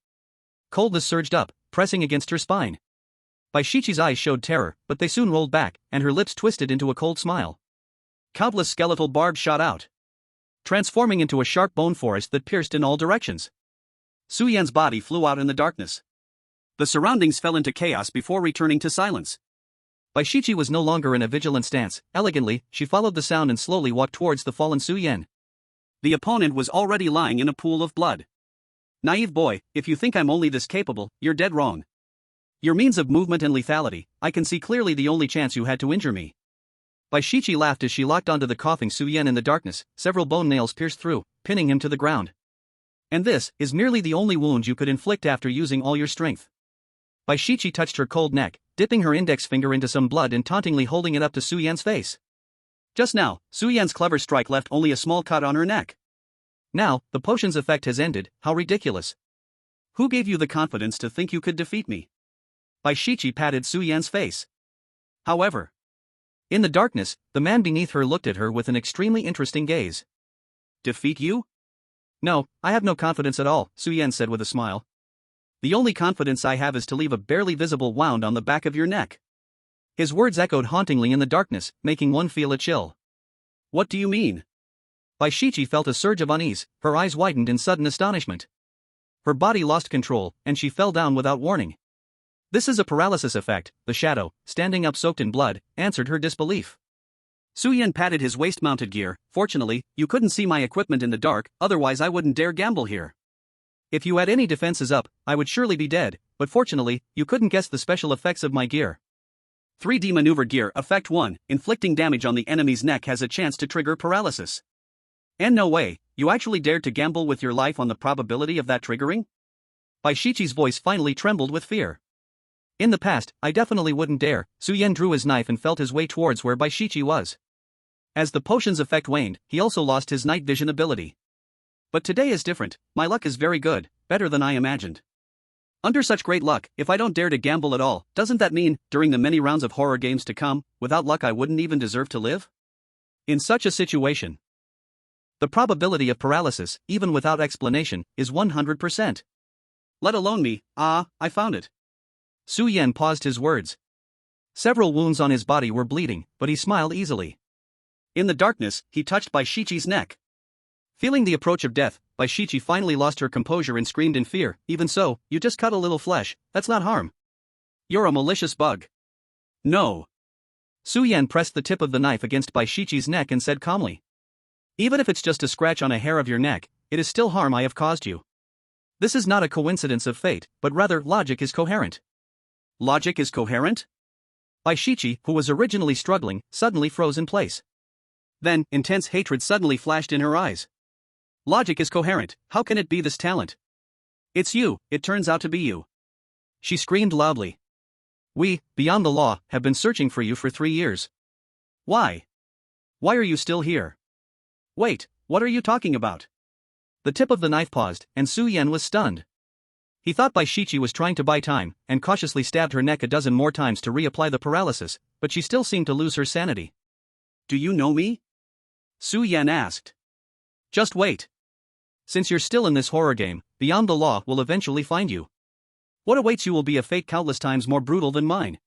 Coldness surged up, pressing against her spine. Baishichi's eyes showed terror, but they soon rolled back, and her lips twisted into a cold smile. Countless skeletal barbs shot out, transforming into a sharp bone forest that pierced in all directions. Su Yan's body flew out in the darkness. The surroundings fell into chaos before returning to silence. Baishichi was no longer in a vigilant stance. Elegantly, she followed the sound and slowly walked towards the fallen Su Yan. The opponent was already lying in a pool of blood. Naive boy, if you think I'm only this capable, you're dead wrong. Your means of movement and lethality, I can see clearly the only chance you had to injure me. Baishichi laughed as she locked onto the coughing Su Yan in the darkness. Several bone nails pierced through, pinning him to the ground. And this is merely the only wound you could inflict after using all your strength. Baishichi touched her cold neck, dipping her index finger into some blood and tauntingly holding it up to Su Yan's face. Just now, Su Yan's clever strike left only a small cut on her neck. Now, the potion's effect has ended. How ridiculous. Who gave you the confidence to think you could defeat me? Baishichi patted Su Yan's face. However, in the darkness, the man beneath her looked at her with an extremely interesting gaze. Defeat you? No, I have no confidence at all, Su Yan said with a smile. The only confidence I have is to leave a barely visible wound on the back of your neck. His words echoed hauntingly in the darkness, making one feel a chill. What do you mean? Baishichi felt a surge of unease, her eyes widened in sudden astonishment. Her body lost control, and she fell down without warning. This is a paralysis effect, the shadow, standing up soaked in blood, answered her disbelief. Su Yan patted his waist-mounted gear. Fortunately, you couldn't see my equipment in the dark, otherwise I wouldn't dare gamble here. If you had any defenses up, I would surely be dead, but fortunately, you couldn't guess the special effects of my gear. 3D Maneuver Gear Effect 1, inflicting damage on the enemy's neck has a chance to trigger paralysis. And no way, you actually dared to gamble with your life on the probability of that triggering? Baishichi's voice finally trembled with fear. In the past, I definitely wouldn't dare. Su Yan drew his knife and felt his way towards where Baishichi was. As the potion's effect waned, he also lost his night vision ability. But today is different. My luck is very good, better than I imagined. Under such great luck, if I don't dare to gamble at all, doesn't that mean, during the many rounds of horror games to come, without luck I wouldn't even deserve to live? In such a situation, the probability of paralysis, even without explanation, is 100%. Let alone me. I found it. Su Yan paused his words. Several wounds on his body were bleeding, but he smiled easily. In the darkness, he touched Baishichi's neck. Feeling the approach of death, Baishichi finally lost her composure and screamed in fear. Even so, you just cut a little flesh, that's not harm. You're a malicious bug. No. Su Yan pressed the tip of the knife against Baishichi's neck and said calmly. Even if it's just a scratch on a hair of your neck, it is still harm I have caused you. This is not a coincidence of fate, but rather logic is coherent. Logic is coherent? Baishichi, who was originally struggling, suddenly froze in place. Then, intense hatred suddenly flashed in her eyes. Logic is coherent, how can it be this talent? It's you, it turns out to be you. She screamed loudly. We, beyond the law, have been searching for you for 3 years. Why? Why are you still here? Wait, what are you talking about? The tip of the knife paused, and Su Yan was stunned. He thought Baishichi was trying to buy time, and cautiously stabbed her neck a dozen more times to reapply the paralysis, but she still seemed to lose her sanity. Do you know me? Su Yan asked. Just wait. Since you're still in this horror game, beyond the law will eventually find you. What awaits you will be a fate countless times more brutal than mine.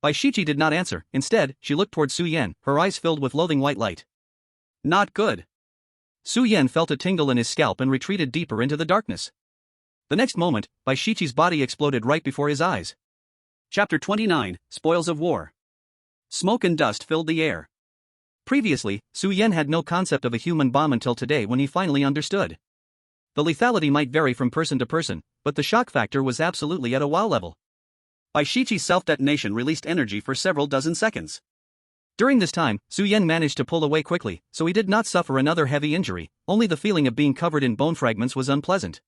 Baishichi did not answer, instead, she looked toward Su Yan, her eyes filled with loathing white light. Not good. Su Yan felt a tingle in his scalp and retreated deeper into the darkness. The next moment, Baishichi's body exploded right before his eyes. Chapter 29, Spoils of War. Smoke and dust filled the air. Previously, Su Yan had no concept of a human bomb until today when he finally understood. The lethality might vary from person to person, but the shock factor was absolutely at a wow level. Baishichi's self-detonation released energy for several dozen seconds. During this time, Su Yan managed to pull away quickly, so he did not suffer another heavy injury, only the feeling of being covered in bone fragments was unpleasant.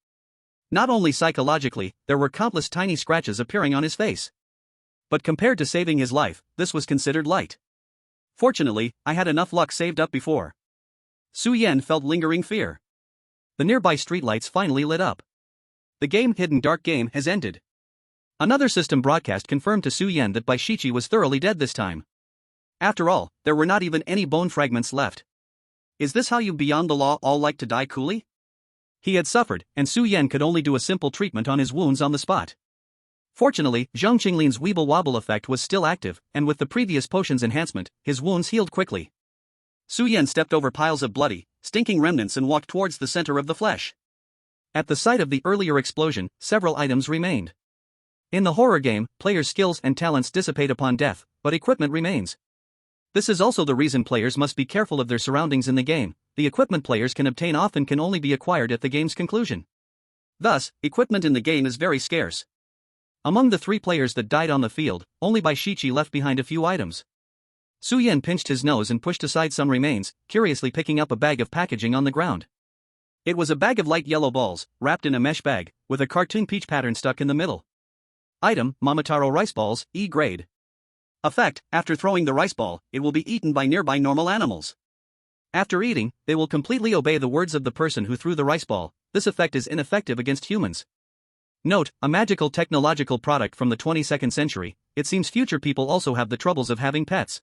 Not only psychologically, there were countless tiny scratches appearing on his face. But compared to saving his life, this was considered light. Fortunately, I had enough luck saved up before. Su Yan felt lingering fear. The nearby streetlights finally lit up. The game Hidden Dark game has ended. Another system broadcast confirmed to Su Yan that Baishichi was thoroughly dead this time. After all, there were not even any bone fragments left. Is this how you beyond the law all like to die coolly? He had suffered, and Su Yan could only do a simple treatment on his wounds on the spot. Fortunately, Zhang Qinglin's Weeble Wobble effect was still active, and with the previous potion's enhancement, his wounds healed quickly. Su Yan stepped over piles of bloody, stinking remnants and walked towards the center of the flesh. At the site of the earlier explosion, several items remained. In the horror game, players' skills and talents dissipate upon death, but equipment remains. This is also the reason players must be careful of their surroundings in the game. The equipment players can obtain often can only be acquired at the game's conclusion. Thus, equipment in the game is very scarce. Among the 3 players that died on the field, only Baishichi left behind a few items. Su Yan pinched his nose and pushed aside some remains, curiously picking up a bag of packaging on the ground. It was a bag of light yellow balls, wrapped in a mesh bag, with a cartoon peach pattern stuck in the middle. Item, Momotaro rice balls, E grade. Effect, after throwing the rice ball, it will be eaten by nearby normal animals. After eating, they will completely obey the words of the person who threw the rice ball. This effect is ineffective against humans. Note, a magical technological product from the 22nd century, it seems future people also have the troubles of having pets.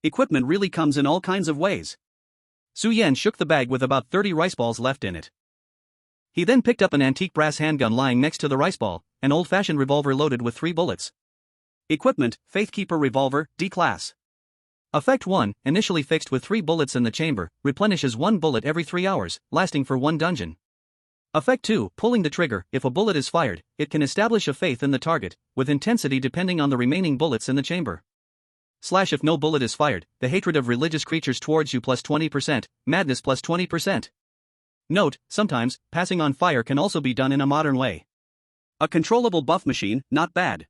Equipment really comes in all kinds of ways. Su Yan shook the bag with about 30 rice balls left in it. He then picked up an antique brass handgun lying next to the rice ball, an old-fashioned revolver loaded with 3 bullets. Equipment, Faithkeeper Revolver, D-Class. Effect 1, initially fixed with 3 bullets in the chamber, replenishes 1 bullet every 3 hours, lasting for 1 dungeon. Effect 2, pulling the trigger, if a bullet is fired, it can establish a faith in the target, with intensity depending on the remaining bullets in the chamber. Slash if no bullet is fired, the hatred of religious creatures towards you plus 20%, madness plus 20%. Note, sometimes, passing on fire can also be done in a modern way. A controllable buff machine, not bad.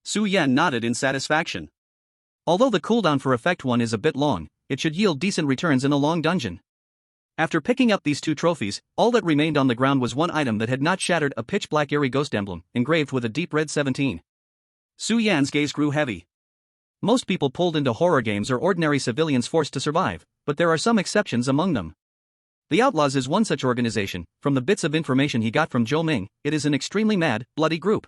Su Yan nodded in satisfaction. Although the cooldown for Effect 1 is a bit long, it should yield decent returns in a long dungeon. After picking up these 2 trophies, all that remained on the ground was one item that had not shattered, a pitch-black eerie ghost emblem, engraved with a deep red 17. Su Yan's gaze grew heavy. Most people pulled into horror games are ordinary civilians forced to survive, but there are some exceptions among them. The Outlaws is one such organization. From the bits of information he got from Zhou Ming, it is an extremely mad, bloody group.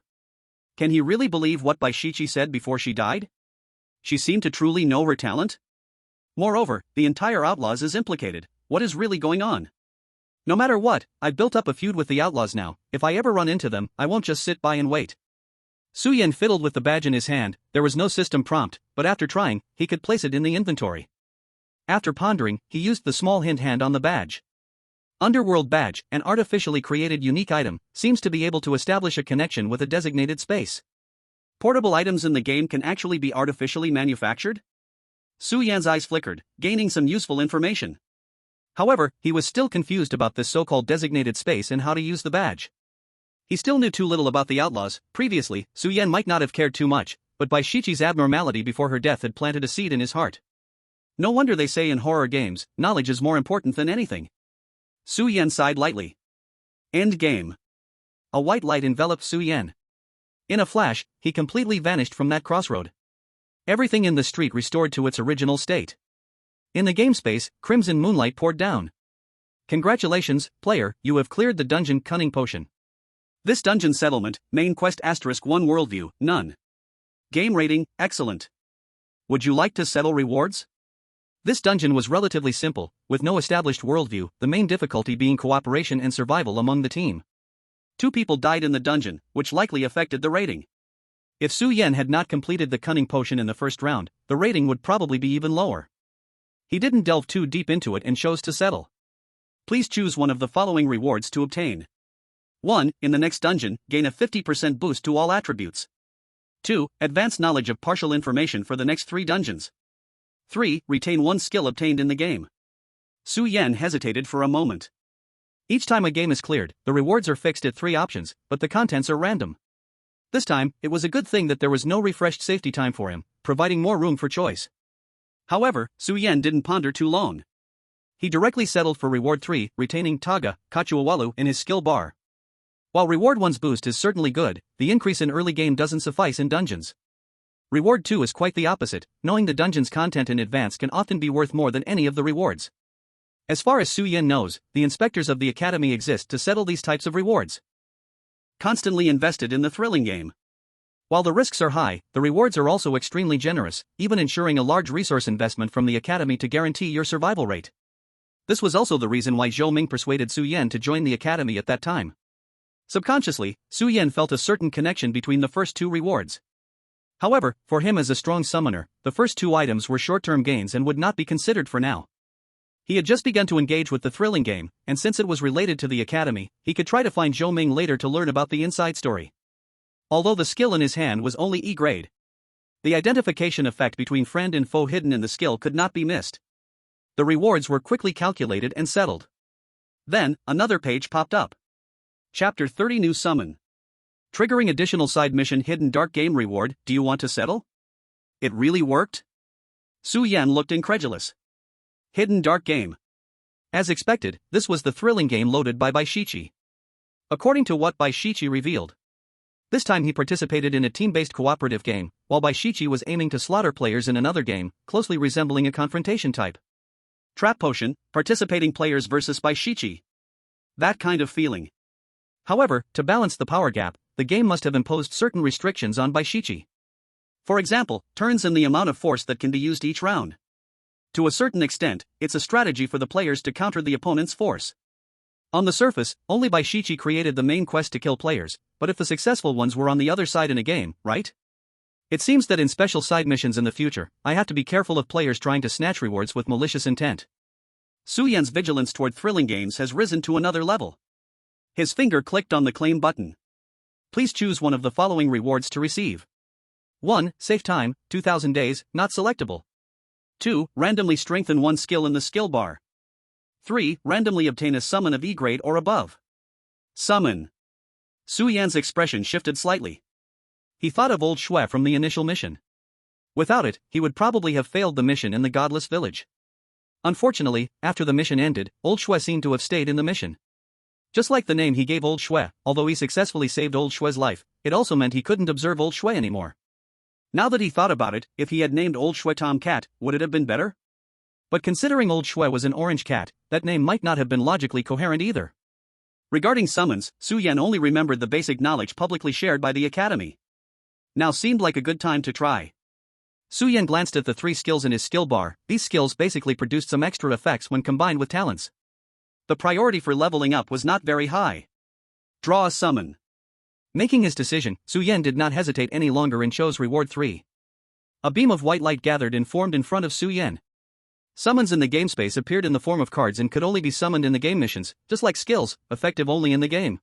Can he really believe what Baishichi said before she died? She seemed to truly know her talent? Moreover, the entire Outlaws is implicated. What is really going on? No matter what, I've built up a feud with the Outlaws now. If I ever run into them, I won't just sit by and wait. Su Yan fiddled with the badge in his hand. There was no system prompt, but after trying, he could place it in the inventory. After pondering, he used the small hint hand on the badge. Underworld badge, an artificially created unique item, seems to be able to establish a connection with a designated space. Portable items in the game can actually be artificially manufactured? Su Yan's eyes flickered, gaining some useful information. However, he was still confused about this so-called designated space and how to use the badge. He still knew too little about the outlaws. Previously, Su Yan might not have cared too much, but Bai Shichi's abnormality before her death had planted a seed in his heart. No wonder they say in horror games, knowledge is more important than anything. Su Yan sighed lightly. End game. A white light enveloped Su Yan. In a flash, he completely vanished from that crossroad. Everything in the street restored to its original state. In the game space, crimson moonlight poured down. Congratulations, player, you have cleared the dungeon Cunning Potion. This dungeon settlement, main quest *1 worldview, none. Game rating, excellent. Would you like to settle rewards? This dungeon was relatively simple, with no established worldview, the main difficulty being cooperation and survival among the team. 2 people died in the dungeon, which likely affected the rating. If Su Yan had not completed the Cunning Potion in the first round, the rating would probably be even lower. He didn't delve too deep into it and chose to settle. Please choose one of the following rewards to obtain. 1. In the next dungeon, gain a 50% boost to all attributes. 2. Advanced knowledge of partial information for the next 3 dungeons. 3. Retain 1 skill obtained in the game. Su Yan hesitated for a moment. Each time a game is cleared, the rewards are fixed at 3 options, but the contents are random. This time, it was a good thing that there was no refreshed safety time for him, providing more room for choice. However, Su Yan didn't ponder too long. He directly settled for reward 3, retaining Taga, Kachuawalu in his skill bar. While reward 1's boost is certainly good, the increase in early game doesn't suffice in dungeons. Reward 2 is quite the opposite, knowing the dungeon's content in advance can often be worth more than any of the rewards. As far as Su Yan knows, the inspectors of the academy exist to settle these types of rewards. Constantly invested in the thrilling game. While the risks are high, the rewards are also extremely generous, even ensuring a large resource investment from the academy to guarantee your survival rate. This was also the reason why Zhou Ming persuaded Su Yan to join the academy at that time. Subconsciously, Su Yan felt a certain connection between the first 2 rewards. However, for him as a strong summoner, the first 2 items were short-term gains and would not be considered for now. He had just begun to engage with the thrilling game, and since it was related to the academy, he could try to find Zhou Ming later to learn about the inside story. Although the skill in his hand was only E grade, the identification effect between friend and foe hidden in the skill could not be missed. The rewards were quickly calculated and settled. Then, another page popped up. Chapter 30 New Summon. Triggering additional side mission Hidden Dark Game reward, do you want to settle? It really worked? Su Yan looked incredulous. Hidden Dark Game. As expected, this was the thrilling game loaded by Bai Shichi. According to what Bai Shichi revealed, this time he participated in a team-based cooperative game, while Bai Shichi was aiming to slaughter players in another game, closely resembling a confrontation type. Trap Potion, participating players versus Bai Shichi. That kind of feeling. However, to balance the power gap, the game must have imposed certain restrictions on Bai Shichi. For example, turns and the amount of force that can be used each round. To a certain extent, it's a strategy for the players to counter the opponent's force. On the surface, only Bai Shichi created the main quest to kill players, but if the successful ones were on the other side in a game, right? It seems that in special side missions in the future, I have to be careful of players trying to snatch rewards with malicious intent. Su Yan's vigilance toward thrilling games has risen to another level. His finger clicked on the claim button. Please choose one of the following rewards to receive. 1. Save time, 2000 days, not selectable. 2. Randomly strengthen 1 skill in the skill bar. 3. Randomly obtain a summon of E grade or above. Summon. Su Yan's expression shifted slightly. He thought of Old Shui from the initial mission. Without it, he would probably have failed the mission in the Godless Village. Unfortunately, after the mission ended, Old Shui seemed to have stayed in the mission. Just like the name he gave Old Shui, although he successfully saved Old Shui's life, it also meant he couldn't observe Old Shui anymore. Now that he thought about it, if he had named Old Shui Tom Cat, would it have been better? But considering Old Shui was an orange cat, that name might not have been logically coherent either. Regarding summons, Su Yan only remembered the basic knowledge publicly shared by the academy. Now seemed like a good time to try. Su Yan glanced at the 3 skills in his skill bar. These skills basically produced some extra effects when combined with talents. The priority for leveling up was not very high. Draw a summon. Making his decision, Su Yan did not hesitate any longer and chose reward 3. A beam of white light gathered and formed in front of Su Yan. Summons in the game space appeared in the form of cards and could only be summoned in the game missions, just like skills, effective only in the game.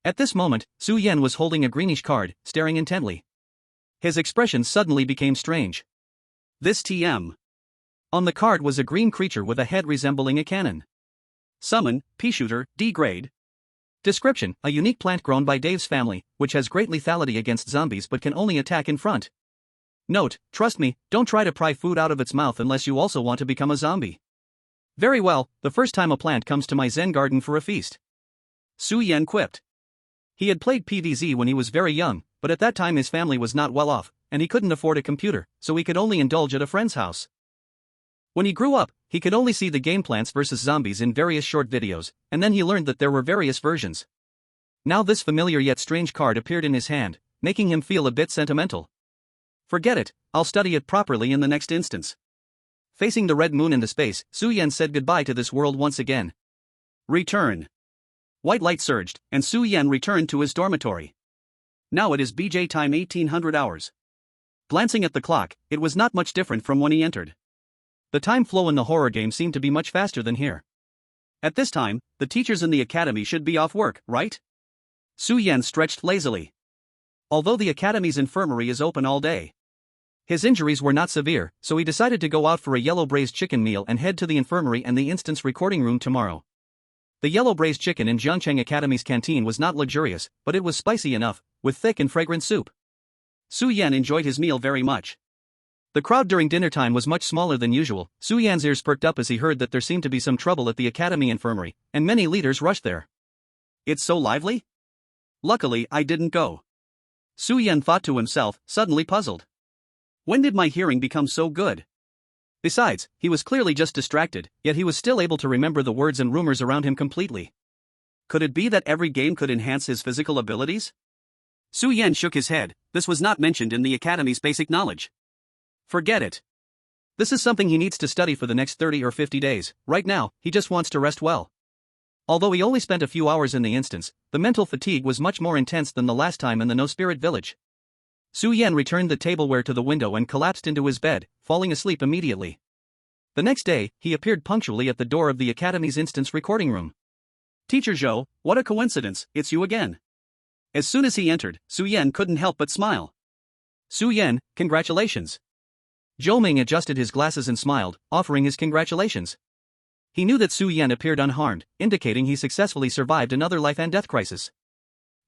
At this moment, Su Yan was holding a greenish card, staring intently. His expression suddenly became strange. This TM. On the card was a green creature with a head resembling a cannon. Summon, P-Shooter, D grade. Description: a unique plant grown by Dave's family, which has great lethality against zombies but can only attack in front. Note: trust me, don't try to pry food out of its mouth unless you also want to become a zombie. Very well, the first time a plant comes to my Zen garden for a feast. Su Yan quipped. He had played PvZ when he was very young, but at that time his family was not well off, and he couldn't afford a computer, so he could only indulge at a friend's house. When he grew up, he could only see the game Plants vs. Zombies in various short videos, and then he learned that there were various versions. Now this familiar yet strange card appeared in his hand, making him feel a bit sentimental. Forget it, I'll study it properly in the next instance. Facing the red moon into space, Su Yan said goodbye to this world once again. Return. White light surged, and Su Yan returned to his dormitory. Now it is BJ time 1800 hours. Glancing at the clock, it was not much different from when he entered. The time flow in the horror game seemed to be much faster than here. At this time, the teachers in the academy should be off work, right? Su Yan stretched lazily. Although the academy's infirmary is open all day. His injuries were not severe, so he decided to go out for a yellow braised chicken meal and head to the infirmary and the instance recording room tomorrow. The yellow braised chicken in Jiangcheng Academy's canteen was not luxurious, but it was spicy enough, with thick and fragrant soup. Su Yan enjoyed his meal very much. The crowd during dinner time was much smaller than usual. Su Yan's ears perked up as he heard that there seemed to be some trouble at the academy infirmary, and many leaders rushed there. It's so lively? Luckily, I didn't go. Su Yan thought to himself, suddenly puzzled. When did my hearing become so good? Besides, he was clearly just distracted, yet he was still able to remember the words and rumors around him completely. Could it be that every game could enhance his physical abilities? Su Yan shook his head. This was not mentioned in the academy's basic knowledge. Forget it. This is something he needs to study for the next 30 or 50 days. Right now, he just wants to rest well. Although he only spent a few hours in the instance, the mental fatigue was much more intense than the last time in the No-Spirit Village. Su Yan returned the tableware to the window and collapsed into his bed, falling asleep immediately. The next day, he appeared punctually at the door of the academy's instance recording room. Teacher Zhou, what a coincidence, it's you again. As soon as he entered, Su Yan couldn't help but smile. Su Yan, congratulations. Zhou Ming adjusted his glasses and smiled, offering his congratulations. He knew that Su Yan appeared unharmed, indicating he successfully survived another life and death crisis.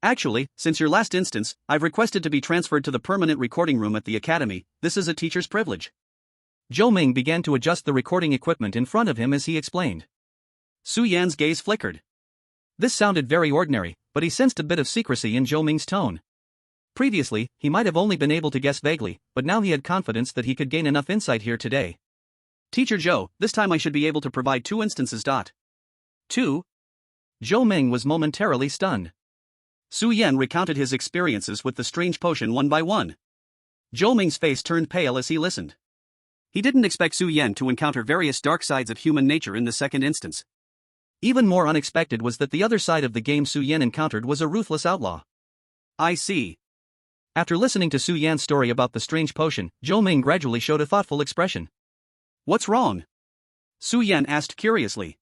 Actually, since your last instance, I've requested to be transferred to the permanent recording room at the academy. This is a teacher's privilege. Zhou Ming began to adjust the recording equipment in front of him as he explained. Su Yan's gaze flickered. This sounded very ordinary, but he sensed a bit of secrecy in Zhou Ming's tone. Previously, he might have only been able to guess vaguely, but now he had confidence that he could gain enough insight here today. Teacher Zhou, this time I should be able to provide 2 instances. 2? Zhou Ming was momentarily stunned. Su Yan recounted his experiences with the strange potion one by one. Zhou Ming's face turned pale as he listened. He didn't expect Su Yan to encounter various dark sides of human nature in the second instance. Even more unexpected was that the other side of the game Su Yan encountered was a ruthless outlaw. I see. After listening to Su Yan's story about the strange potion, Zhou Ming gradually showed a thoughtful expression. What's wrong? Su Yan asked curiously.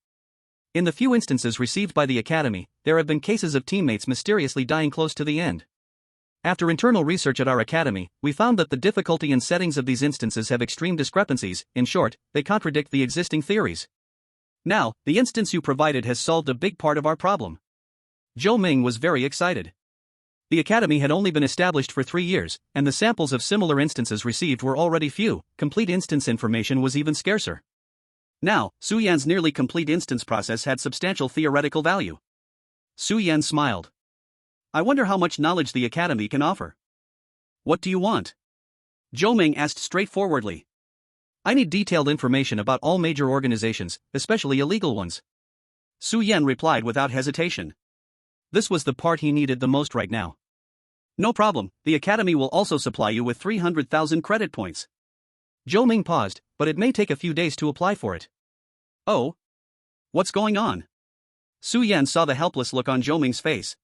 In the few instances received by the academy, there have been cases of teammates mysteriously dying close to the end. After internal research at our academy, we found that the difficulty and settings of these instances have extreme discrepancies. In short, they contradict the existing theories. Now, the instance you provided has solved a big part of our problem. Zhou Ming was very excited. The academy had only been established for 3 years, and the samples of similar instances received were already few. Complete instance information was even scarcer. Now, Su Yan's nearly complete instance process had substantial theoretical value. Su Yan smiled. I wonder how much knowledge the academy can offer. What do you want? Zhou Ming asked straightforwardly. I need detailed information about all major organizations, especially illegal ones. Su Yan replied without hesitation. This was the part he needed the most right now. No problem, the academy will also supply you with 300,000 credit points. Zhou Ming paused, but it may take a few days to apply for it. Oh? What's going on? Su Yan saw the helpless look on Zhou Ming's face.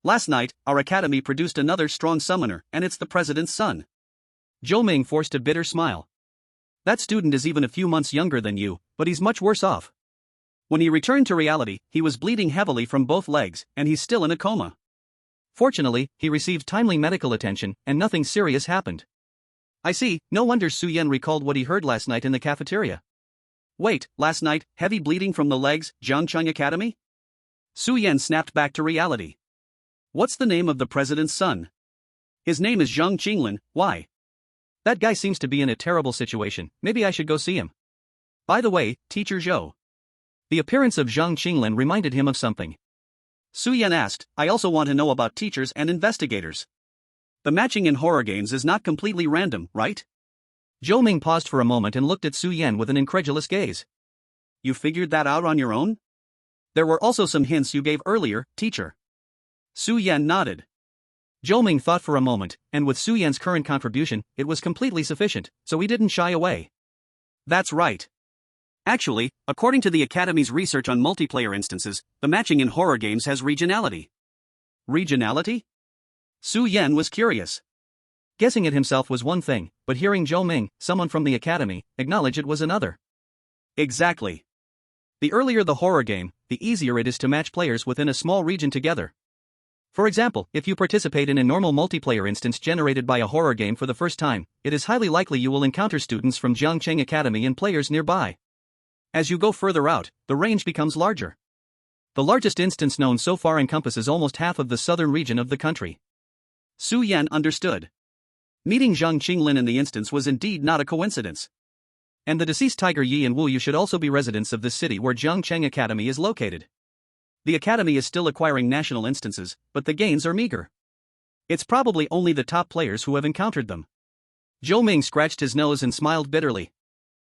Last night, our academy produced another strong summoner, and it's the president's son. Zhou Ming forced a bitter smile. That student is even a few months younger than you, but he's much worse off. When he returned to reality, he was bleeding heavily from both legs, and he's still in a coma. Fortunately, he received timely medical attention, and nothing serious happened. I see, no wonder Su Yan recalled what he heard last night in the cafeteria. Wait, last night, heavy bleeding from the legs, Jiangcheng Academy? Su Yan snapped back to reality. What's the name of the president's son? His name is Zhang Qinglin, why? That guy seems to be in a terrible situation, maybe I should go see him. By the way, Teacher Zhou. The appearance of Zhang Qinglin reminded him of something. Su Yan asked, I also want to know about teachers and investigators. The matching in horror games is not completely random, right? Zhou Ming paused for a moment and looked at Su Yan with an incredulous gaze. You figured that out on your own? There were also some hints you gave earlier, teacher. Su Yan nodded. Zhou Ming thought for a moment, and with Su Yan's current contribution, it was completely sufficient, so he didn't shy away. That's right. Actually, according to the Academy's research on multiplayer instances, the matching in horror games has regionality. Regionality? Su Yan was curious. Guessing it himself was one thing, but hearing Zhou Ming, someone from the Academy, acknowledge it was another. Exactly. The earlier the horror game, the easier it is to match players within a small region together. For example, if you participate in a normal multiplayer instance generated by a horror game for the first time, it is highly likely you will encounter students from Jiangcheng Academy and players nearby. As you go further out, the range becomes larger. The largest instance known so far encompasses almost half of the southern region of the country. Su Yan understood. Meeting Zhang Qinglin in the instance was indeed not a coincidence. And the deceased Tiger Yi and Wu Yu should also be residents of this city where Jiangcheng Academy is located. The Academy is still acquiring national instances, but the gains are meager. It's probably only the top players who have encountered them. Zhou Ming scratched his nose and smiled bitterly.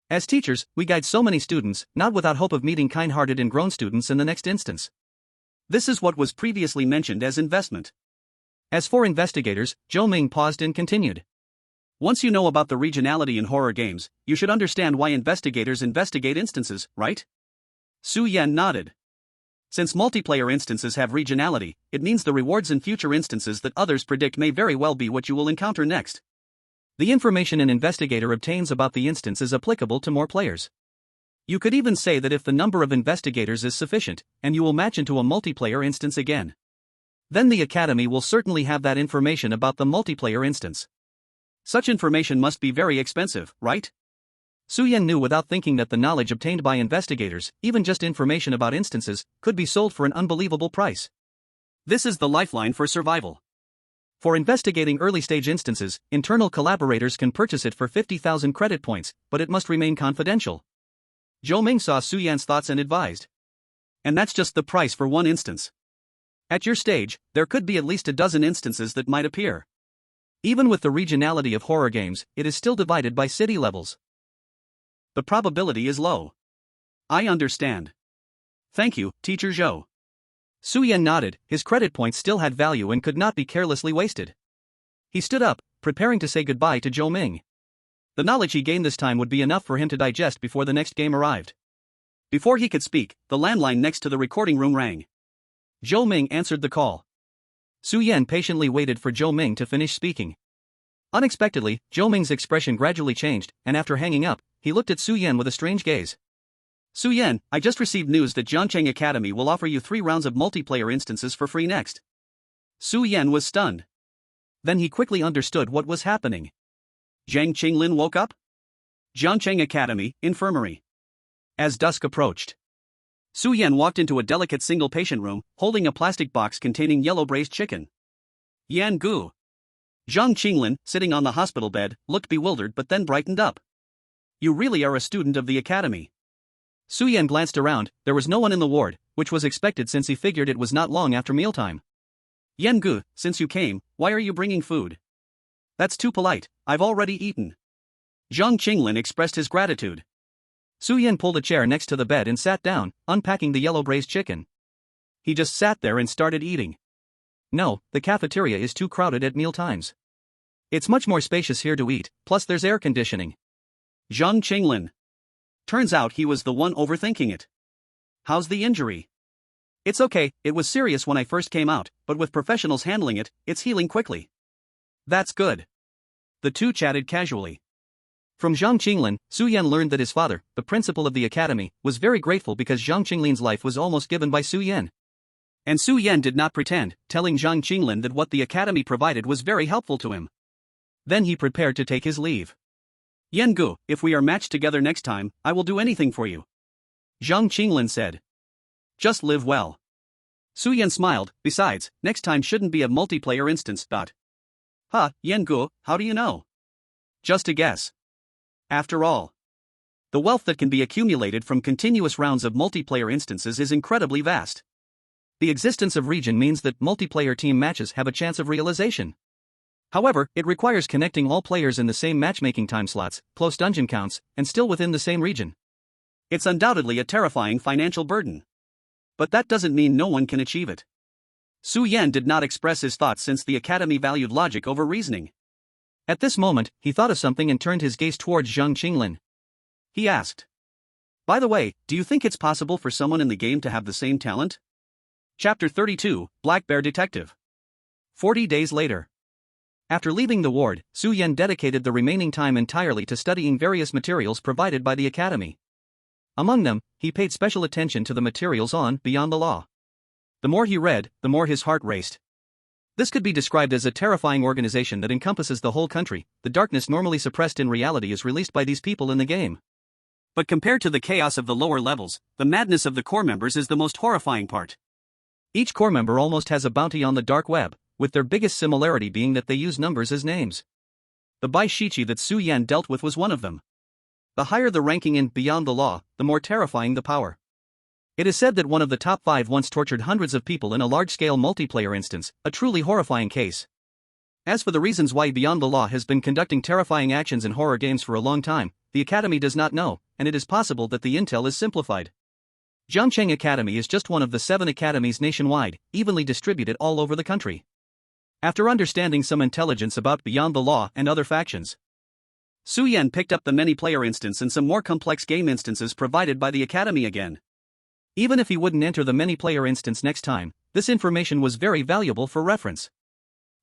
As teachers, we guide so many students, not without hope of meeting kind-hearted and grown students in the next instance. This is what was previously mentioned as investment. As for investigators, Zhou Ming paused and continued. Once you know about the regionality in horror games, you should understand why investigators investigate instances, right? Su Yan nodded. Since multiplayer instances have regionality, it means the rewards in future instances that others predict may very well be what you will encounter next. The information an investigator obtains about the instance is applicable to more players. You could even say that if the number of investigators is sufficient, and you will match into a multiplayer instance again, then the Academy will certainly have that information about the multiplayer instance. Such information must be very expensive, right? Su Yan knew without thinking that the knowledge obtained by investigators, even just information about instances, could be sold for an unbelievable price. This is the lifeline for survival. For investigating early-stage instances, internal collaborators can purchase it for 50,000 credit points, but it must remain confidential. Zhou Ming saw Su Yan's thoughts and advised. And that's just the price for one instance. At your stage, there could be at least a dozen instances that might appear. Even with the regionality of horror games, it is still divided by city levels. The probability is low. I understand. Thank you, Teacher Zhou. Su Yan nodded, his credit points still had value and could not be carelessly wasted. He stood up, preparing to say goodbye to Zhou Ming. The knowledge he gained this time would be enough for him to digest before the next game arrived. Before he could speak, the landline next to the recording room rang. Zhou Ming answered the call. Su Yan patiently waited for Zhou Ming to finish speaking. Unexpectedly, Zhou Ming's expression gradually changed, and after hanging up, he looked at Su Yan with a strange gaze. Su Yan, I just received news that Jiangcheng Academy will offer you 3 rounds of multiplayer instances for free next. Su Yan was stunned. Then he quickly understood what was happening. Zhang Qinglin woke up? Jiangcheng Academy, Infirmary. As dusk approached, Su Yan walked into a delicate single-patient room, holding a plastic box containing yellow braised chicken. Yan Gu. Zhang Qinglin, sitting on the hospital bed, looked bewildered but then brightened up. You really are a student of the Academy. Su Yan glanced around, there was no one in the ward, which was expected since he figured it was not long after mealtime. Yan Gu, since you came, why are you bringing food? That's too polite, I've already eaten. Zhang Qinglin expressed his gratitude. Su Yan pulled a chair next to the bed and sat down, unpacking the yellow braised chicken. He just sat there and started eating. No, the cafeteria is too crowded at meal times. It's much more spacious here to eat, plus there's air conditioning. Zhang Qinglin. Turns out he was the one overthinking it. How's the injury? It's okay, it was serious when I first came out, but with professionals handling it, it's healing quickly. That's good. The two chatted casually. From Zhang Qinglin, Su Yan learned that his father, the principal of the academy, was very grateful because Zhang Qinglin's life was almost given by Su Yan. And Su Yan did not pretend, telling Zhang Qinglin that what the academy provided was very helpful to him. Then he prepared to take his leave. Yan Gu, if we are matched together next time, I will do anything for you. Zhang Qinglin said. Just live well. Su Yan smiled, besides, next time shouldn't be a multiplayer instance. Yan Gu, how do you know? Just a guess. After all, the wealth that can be accumulated from continuous rounds of multiplayer instances is incredibly vast. The existence of region means that multiplayer team matches have a chance of realization. However, it requires connecting all players in the same matchmaking time slots, close dungeon counts, and still within the same region. It's undoubtedly a terrifying financial burden. But that doesn't mean no one can achieve it. Su Yan did not express his thoughts since the academy valued logic over reasoning. At this moment, he thought of something and turned his gaze towards Zhang Qinglin. He asked. By the way, do you think it's possible for someone in the game to have the same talent? Chapter 32, Black Bear Detective. 40 days later. After leaving the ward, Su Yan dedicated the remaining time entirely to studying various materials provided by the academy. Among them, he paid special attention to the materials on Beyond the Law. The more he read, the more his heart raced. This could be described as a terrifying organization that encompasses the whole country. The darkness normally suppressed in reality is released by these people in the game. But compared to the chaos of the lower levels, the madness of the core members is the most horrifying part. Each core member almost has a bounty on the dark web, with their biggest similarity being that they use numbers as names. The Bai Shichi that Su Yan dealt with was one of them. The higher the ranking in Beyond the Law, the more terrifying the power. It is said that one of the top 5 once tortured hundreds of people in a large-scale multiplayer instance, a truly horrifying case. As for the reasons why Beyond the Law has been conducting terrifying actions in horror games for a long time, the Academy does not know, and it is possible that the intel is simplified. Zhangcheng Academy is just one of the 7 academies nationwide, evenly distributed all over the country. After understanding some intelligence about Beyond the Law and other factions, Su Yan picked up the many-player instance and some more complex game instances provided by the Academy again. Even if he wouldn't enter the many-player instance next time, this information was very valuable for reference.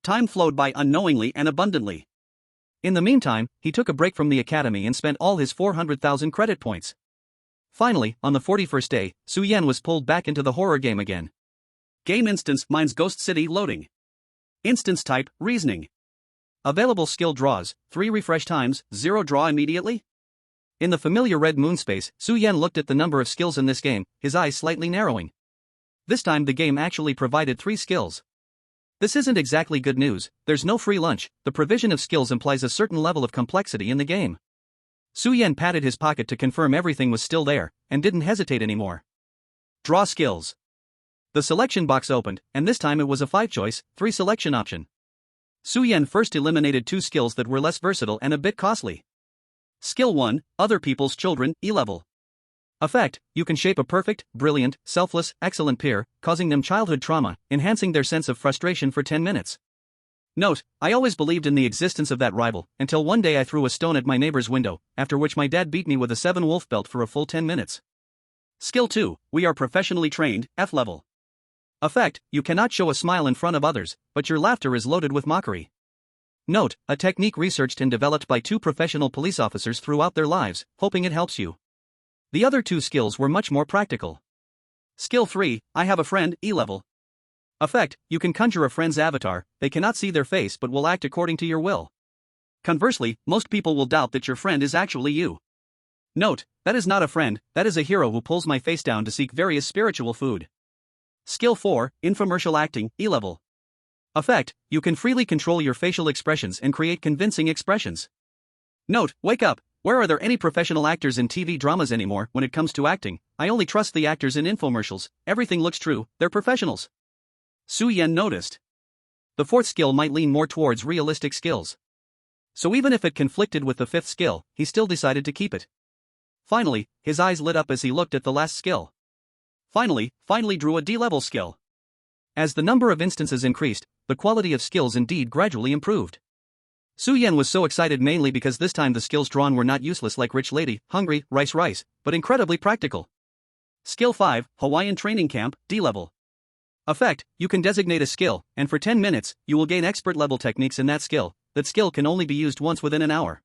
Time flowed by unknowingly and abundantly. In the meantime, he took a break from the academy and spent all his 400,000 credit points. Finally, on the 41st day, Su Yan was pulled back into the horror game again. Game instance Mine's Ghost City loading. Instance type, reasoning. Available skill draws, 3 refresh times, 0 draw immediately. In the familiar red moon space, Su Yan looked at the number of skills in this game, his eyes slightly narrowing. This time the game actually provided 3 skills. This isn't exactly good news. There's no free lunch. The provision of skills implies a certain level of complexity in the game. Su Yan patted his pocket to confirm everything was still there, and didn't hesitate anymore. Draw skills. The selection box opened, and this time it was a 5-choice, 3 selection option. Su Yan first eliminated 2 skills that were less versatile and a bit costly. Skill 1, Other People's Children, E-Level. Effect, you can shape a perfect, brilliant, selfless, excellent peer, causing them childhood trauma, enhancing their sense of frustration for 10 minutes. Note, I always believed in the existence of that rival, until one day I threw a stone at my neighbor's window, after which my dad beat me with a 7-wolf belt for a full 10 minutes. Skill 2, We Are Professionally Trained, F-Level. Effect, you cannot show a smile in front of others, but your laughter is loaded with mockery. Note, a technique researched and developed by 2 professional police officers throughout their lives, hoping it helps you. The other 2 skills were much more practical. Skill 3, I Have a Friend, E-Level. Effect, you can conjure a friend's avatar, they cannot see their face but will act according to your will. Conversely, most people will doubt that your friend is actually you. Note, that is not a friend, that is a hero who pulls my face down to seek various spiritual food. Skill 4, Infomercial Acting, E-Level. Effect, you can freely control your facial expressions and create convincing expressions. Note, wake up, where are there any professional actors in TV dramas anymore? When it comes to acting, I only trust the actors in infomercials, everything looks true, they're professionals. Su Yan noticed. The 4th skill might lean more towards realistic skills. So even if it conflicted with the 5th skill, he still decided to keep it. Finally, his eyes lit up as he looked at the last skill. Finally drew a D-level skill. As the number of instances increased, the quality of skills indeed gradually improved. Su Yan was so excited mainly because this time the skills drawn were not useless like Rich Lady, Hungry, Rice, but incredibly practical. Skill 5, Hawaiian Training Camp, D-Level. Effect, you can designate a skill, and for 10 minutes, you will gain expert level techniques in that skill. That skill can only be used once within an hour.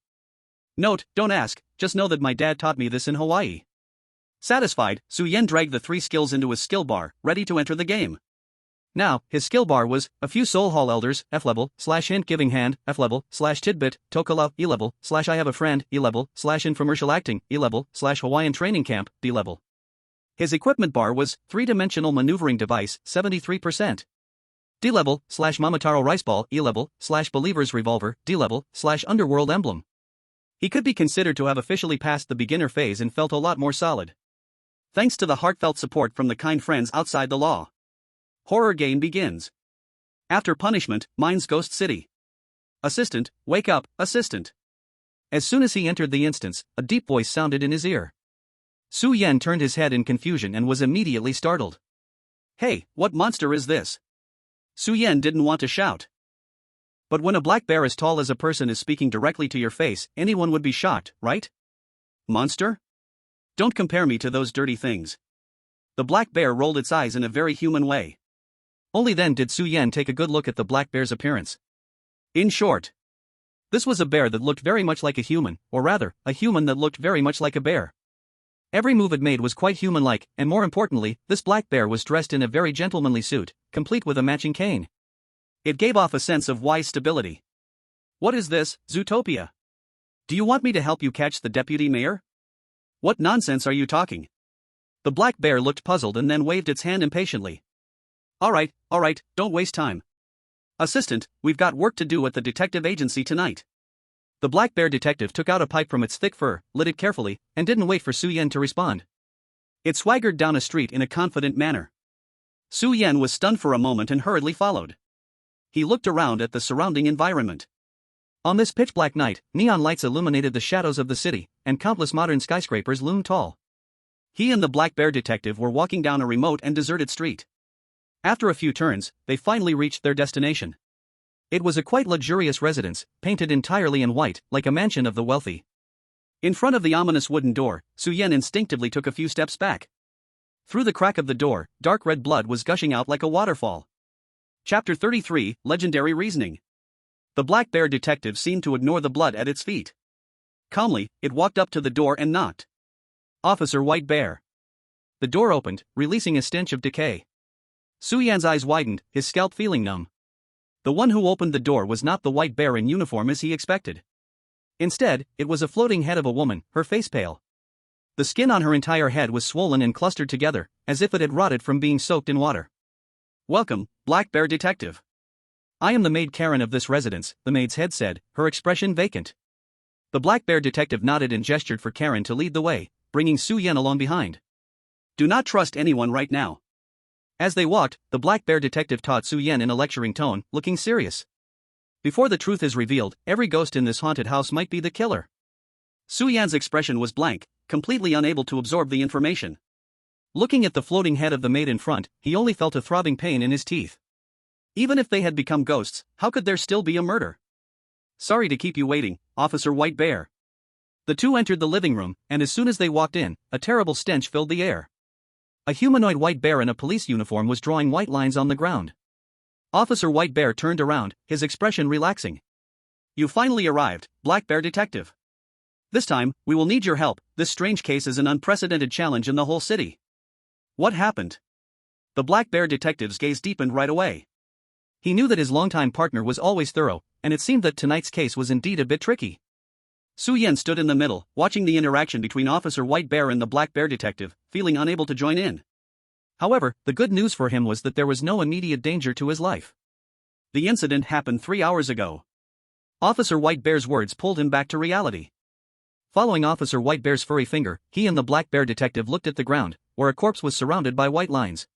Note, don't ask, just know that my dad taught me this in Hawaii. Satisfied, Su-Yen dragged the 3 skills into his skill bar, ready to enter the game. Now, his skill bar was, a few soul hall elders, F level, /hint giving hand, F level, /tidbit, tokala, E level, /I have a friend, E level, /infomercial acting, E level, /Hawaiian training camp, D level. His equipment bar was, 3-dimensional maneuvering device, 73%. D level, /Mamataro rice ball, E level, /believer's revolver, D level, /underworld emblem. He could be considered to have officially passed the beginner phase and felt a lot more solid. Thanks to the heartfelt support from the kind friends outside the law. Horror game begins. After punishment, Mine's Ghost City. Assistant, wake up, assistant. As soon as he entered the instance, a deep voice sounded in his ear. Su-Yen turned his head in confusion and was immediately startled. Hey, what monster is this? Su-Yen didn't want to shout. But when a black bear as tall as a person is speaking directly to your face, anyone would be shocked, right? Monster? Don't compare me to those dirty things. The black bear rolled its eyes in a very human way. Only then did Su-Yen take a good look at the black bear's appearance. In short, this was a bear that looked very much like a human, or rather, a human that looked very much like a bear. Every move it made was quite human-like, and more importantly, this black bear was dressed in a very gentlemanly suit, complete with a matching cane. It gave off a sense of wise stability. What is this, Zootopia? Do you want me to help you catch the deputy mayor? What nonsense are you talking? The black bear looked puzzled and then waved its hand impatiently. All right, don't waste time. Assistant, we've got work to do at the detective agency tonight. The black bear detective took out a pipe from its thick fur, lit it carefully, and didn't wait for Su-Yen to respond. It swaggered down a street in a confident manner. Su-Yen was stunned for a moment and hurriedly followed. He looked around at the surrounding environment. On this pitch-black night, neon lights illuminated the shadows of the city, and countless modern skyscrapers loomed tall. He and the black bear detective were walking down a remote and deserted street. After a few turns, they finally reached their destination. It was a quite luxurious residence, painted entirely in white, like a mansion of the wealthy. In front of the ominous wooden door, Su-Yen instinctively took a few steps back. Through the crack of the door, dark red blood was gushing out like a waterfall. Chapter 33, Legendary Reasoning. The black bear detective seemed to ignore the blood at its feet. Calmly, it walked up to the door and knocked. Officer White Bear. The door opened, releasing a stench of decay. Su-Yen's eyes widened, his scalp feeling numb. The one who opened the door was not the white bear in uniform as he expected. Instead, it was a floating head of a woman, her face pale. The skin on her entire head was swollen and clustered together, as if it had rotted from being soaked in water. Welcome, Black Bear Detective. I am the maid Karen of this residence, the maid's head said, her expression vacant. The black bear detective nodded and gestured for Karen to lead the way, bringing Su-Yen along behind. Do not trust anyone right now. As they walked, the black bear detective taught Su-Yen in a lecturing tone, looking serious. Before the truth is revealed, every ghost in this haunted house might be the killer. Su-Yen's expression was blank, completely unable to absorb the information. Looking at the floating head of the maid in front, he only felt a throbbing pain in his teeth. Even if they had become ghosts, how could there still be a murder? Sorry to keep you waiting, Officer White Bear. The two entered the living room, and as soon as they walked in, a terrible stench filled the air. A humanoid white bear in a police uniform was drawing white lines on the ground. Officer White Bear turned around, his expression relaxing. You finally arrived, Black Bear Detective. This time, we will need your help. This strange case is an unprecedented challenge in the whole city. What happened? The Black Bear Detective's gaze deepened right away. He knew that his longtime partner was always thorough, and it seemed that tonight's case was indeed a bit tricky. Su-Yen stood in the middle, watching the interaction between Officer White Bear and the Black Bear Detective, feeling unable to join in. However, the good news for him was that there was no immediate danger to his life. The incident happened 3 hours ago. Officer White Bear's words pulled him back to reality. Following Officer White Bear's furry finger, he and the Black Bear Detective looked at the ground, where a corpse was surrounded by white lines.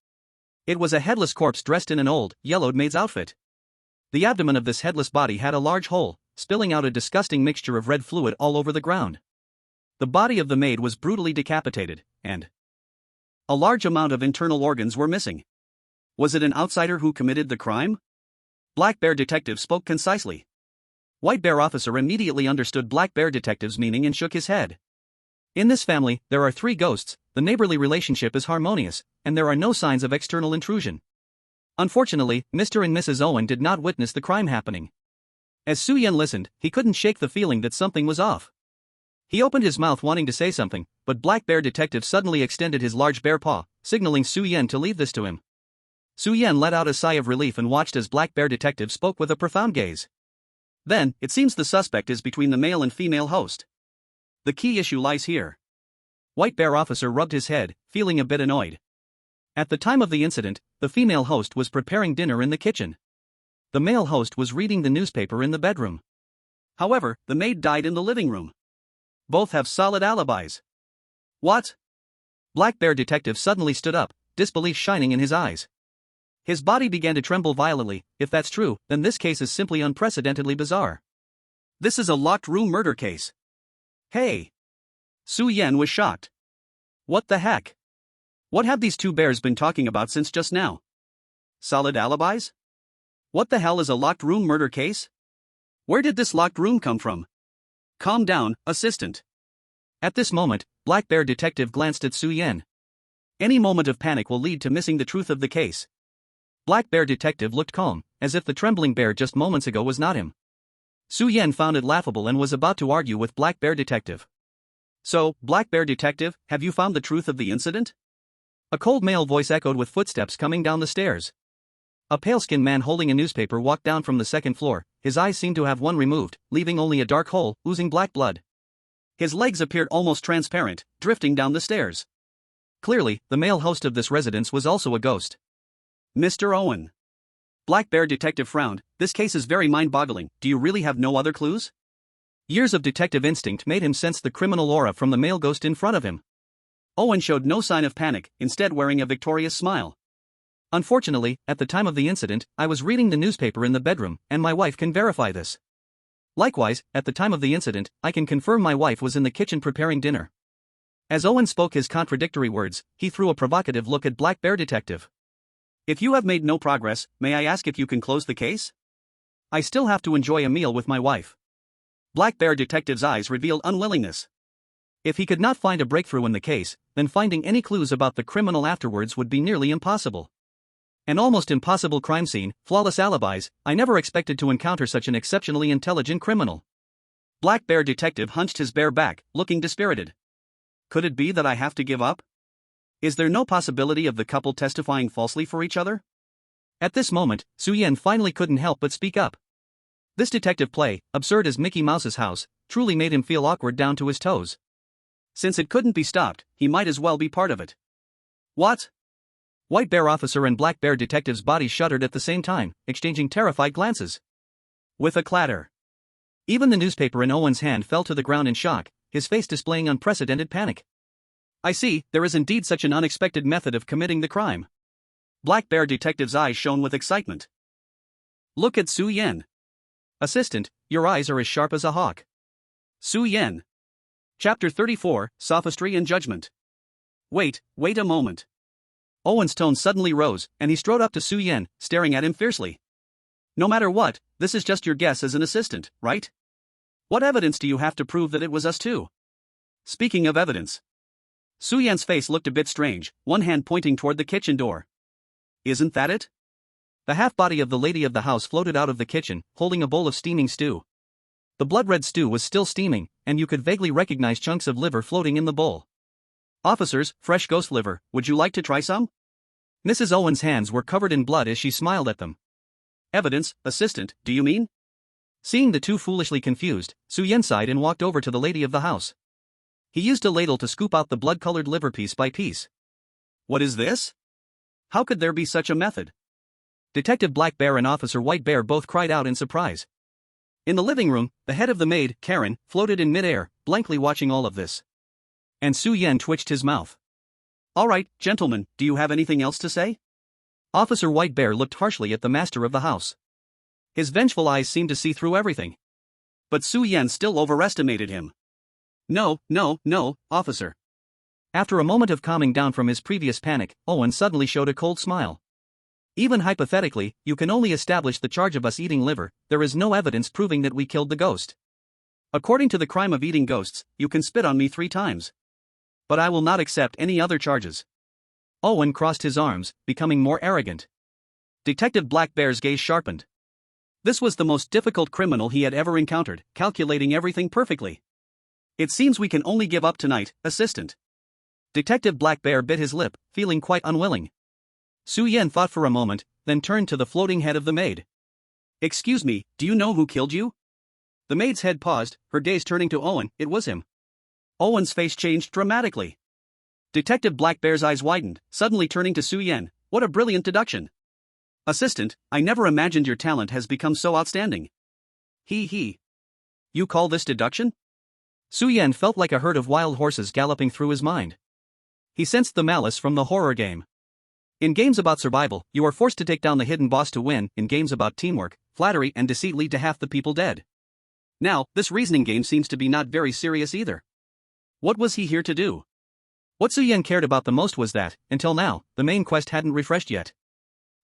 It was a headless corpse dressed in an old, yellowed maid's outfit. The abdomen of this headless body had a large hole, spilling out a disgusting mixture of red fluid all over the ground. The body of the maid was brutally decapitated, and a large amount of internal organs were missing. Was it an outsider who committed the crime? Black Bear Detective spoke concisely. White Bear Officer immediately understood Black Bear Detective's meaning and shook his head. In this family, there are 3 ghosts, the neighborly relationship is harmonious, and there are no signs of external intrusion. Unfortunately, Mr. and Mrs. Owen did not witness the crime happening. As Su-Yen listened, he couldn't shake the feeling that something was off. He opened his mouth wanting to say something, but Black Bear Detective suddenly extended his large bare paw, signaling Su Yen to leave this to him. Su Yen let out a sigh of relief and watched as Black Bear Detective spoke with a profound gaze. Then, it seems the suspect is between the male and female host. The key issue lies here. White Bear Officer rubbed his head, feeling a bit annoyed. At the time of the incident, the female host was preparing dinner in the kitchen. The male host was reading the newspaper in the bedroom. However, the maid died in the living room. Both have solid alibis. What? Black Bear Detective suddenly stood up, disbelief shining in his eyes. His body began to tremble violently. If that's true, then this case is simply unprecedentedly bizarre. This is a locked room murder case. Hey! Su Yen was shocked. What the heck? What have these two bears been talking about since just now? Solid alibis? What the hell is a locked room murder case? Where did this locked room come from? Calm down, assistant. At this moment, Black Bear Detective glanced at Su Yen. Any moment of panic will lead to missing the truth of the case. Black Bear Detective looked calm, as if the trembling bear just moments ago was not him. Su Yen found it laughable and was about to argue with Black Bear Detective. So, Black Bear Detective, have you found the truth of the incident? A cold male voice echoed with footsteps coming down the stairs. A pale-skinned man holding a newspaper walked down from the second floor. His eyes seemed to have one removed, leaving only a dark hole, oozing black blood. His legs appeared almost transparent, drifting down the stairs. Clearly, the male host of this residence was also a ghost. Mr. Owen. Black Bear Detective frowned. This case is very mind-boggling. Do you really have no other clues? Years of detective instinct made him sense the criminal aura from the male ghost in front of him. Owen showed no sign of panic, instead wearing a victorious smile. Unfortunately, at the time of the incident, I was reading the newspaper in the bedroom, and my wife can verify this. Likewise, at the time of the incident, I can confirm my wife was in the kitchen preparing dinner. As Owen spoke his contradictory words, he threw a provocative look at Black Bear Detective. If you have made no progress, may I ask if you can close the case? I still have to enjoy a meal with my wife. Black Bear Detective's eyes revealed unwillingness. If he could not find a breakthrough in the case, then finding any clues about the criminal afterwards would be nearly impossible. An almost impossible crime scene, flawless alibis. I never expected to encounter such an exceptionally intelligent criminal. Black Bear Detective hunched his bare back, looking dispirited. Could it be that I have to give up? Is there no possibility of the couple testifying falsely for each other? At this moment, Su Yen finally couldn't help but speak up. This detective play, absurd as Mickey Mouse's house, truly made him feel awkward down to his toes. Since it couldn't be stopped, he might as well be part of it. What? White Bear Officer and Black Bear Detective's bodies shuddered at the same time, exchanging terrified glances. With a clatter. Even the newspaper in Owen's hand fell to the ground in shock, his face displaying unprecedented panic. I see, there is indeed such an unexpected method of committing the crime. Black Bear Detective's eyes shone with excitement. Look at Su Yen. Assistant, your eyes are as sharp as a hawk. Su Yen. Chapter 34, Sophistry and Judgment. Wait a moment. Owen's tone suddenly rose, and he strode up to Su Yen, staring at him fiercely. No matter what, this is just your guess as an assistant, right? What evidence do you have to prove that it was us two? Speaking of evidence. Su Yen's face looked a bit strange, one hand pointing toward the kitchen door. Isn't that it? The half-body of the lady of the house floated out of the kitchen, holding a bowl of steaming stew. The blood-red stew was still steaming, and you could vaguely recognize chunks of liver floating in the bowl. Officers, fresh ghost liver, would you like to try some? Mrs. Owen's hands were covered in blood as she smiled at them. Evidence, assistant, do you mean? Seeing the two foolishly confused, Su Yen sighed and walked over to the lady of the house. He used a ladle to scoop out the blood-colored liver piece by piece. What is this? How could there be such a method? Detective Black Bear and Officer White Bear both cried out in surprise. In the living room, the head of the maid, Karen, floated in midair, blankly watching all of this. And Su Yen twitched his mouth. All right, gentlemen, do you have anything else to say? Officer White Bear looked harshly at the master of the house. His vengeful eyes seemed to see through everything. But Su Yen still overestimated him. No, officer. After a moment of calming down from his previous panic, Owen suddenly showed a cold smile. Even hypothetically, you can only establish the charge of us eating liver. There is no evidence proving that we killed the ghost. According to the crime of eating ghosts, you can spit on me 3 times. But I will not accept any other charges. Owen crossed his arms, becoming more arrogant. Detective Black Bear's gaze sharpened. This was the most difficult criminal he had ever encountered, calculating everything perfectly. It seems we can only give up tonight, assistant. Detective Black Bear bit his lip, feeling quite unwilling. Su Yen thought for a moment, then turned to the floating head of the maid. Excuse me, do you know who killed you? The maid's head paused, her gaze turning to Owen. It was him. Owen's face changed dramatically. Detective Black Bear's eyes widened, suddenly turning to Su Yen. What a brilliant deduction. Assistant, I never imagined your talent has become so outstanding. He. You call this deduction? Su Yen felt like a herd of wild horses galloping through his mind. He sensed the malice from the horror game. In games about survival, you are forced to take down the hidden boss to win. In games about teamwork, flattery and deceit lead to half the people dead. Now, this reasoning game seems to be not very serious either. What was he here to do? What Su Yen cared about the most was that, until now, the main quest hadn't refreshed yet.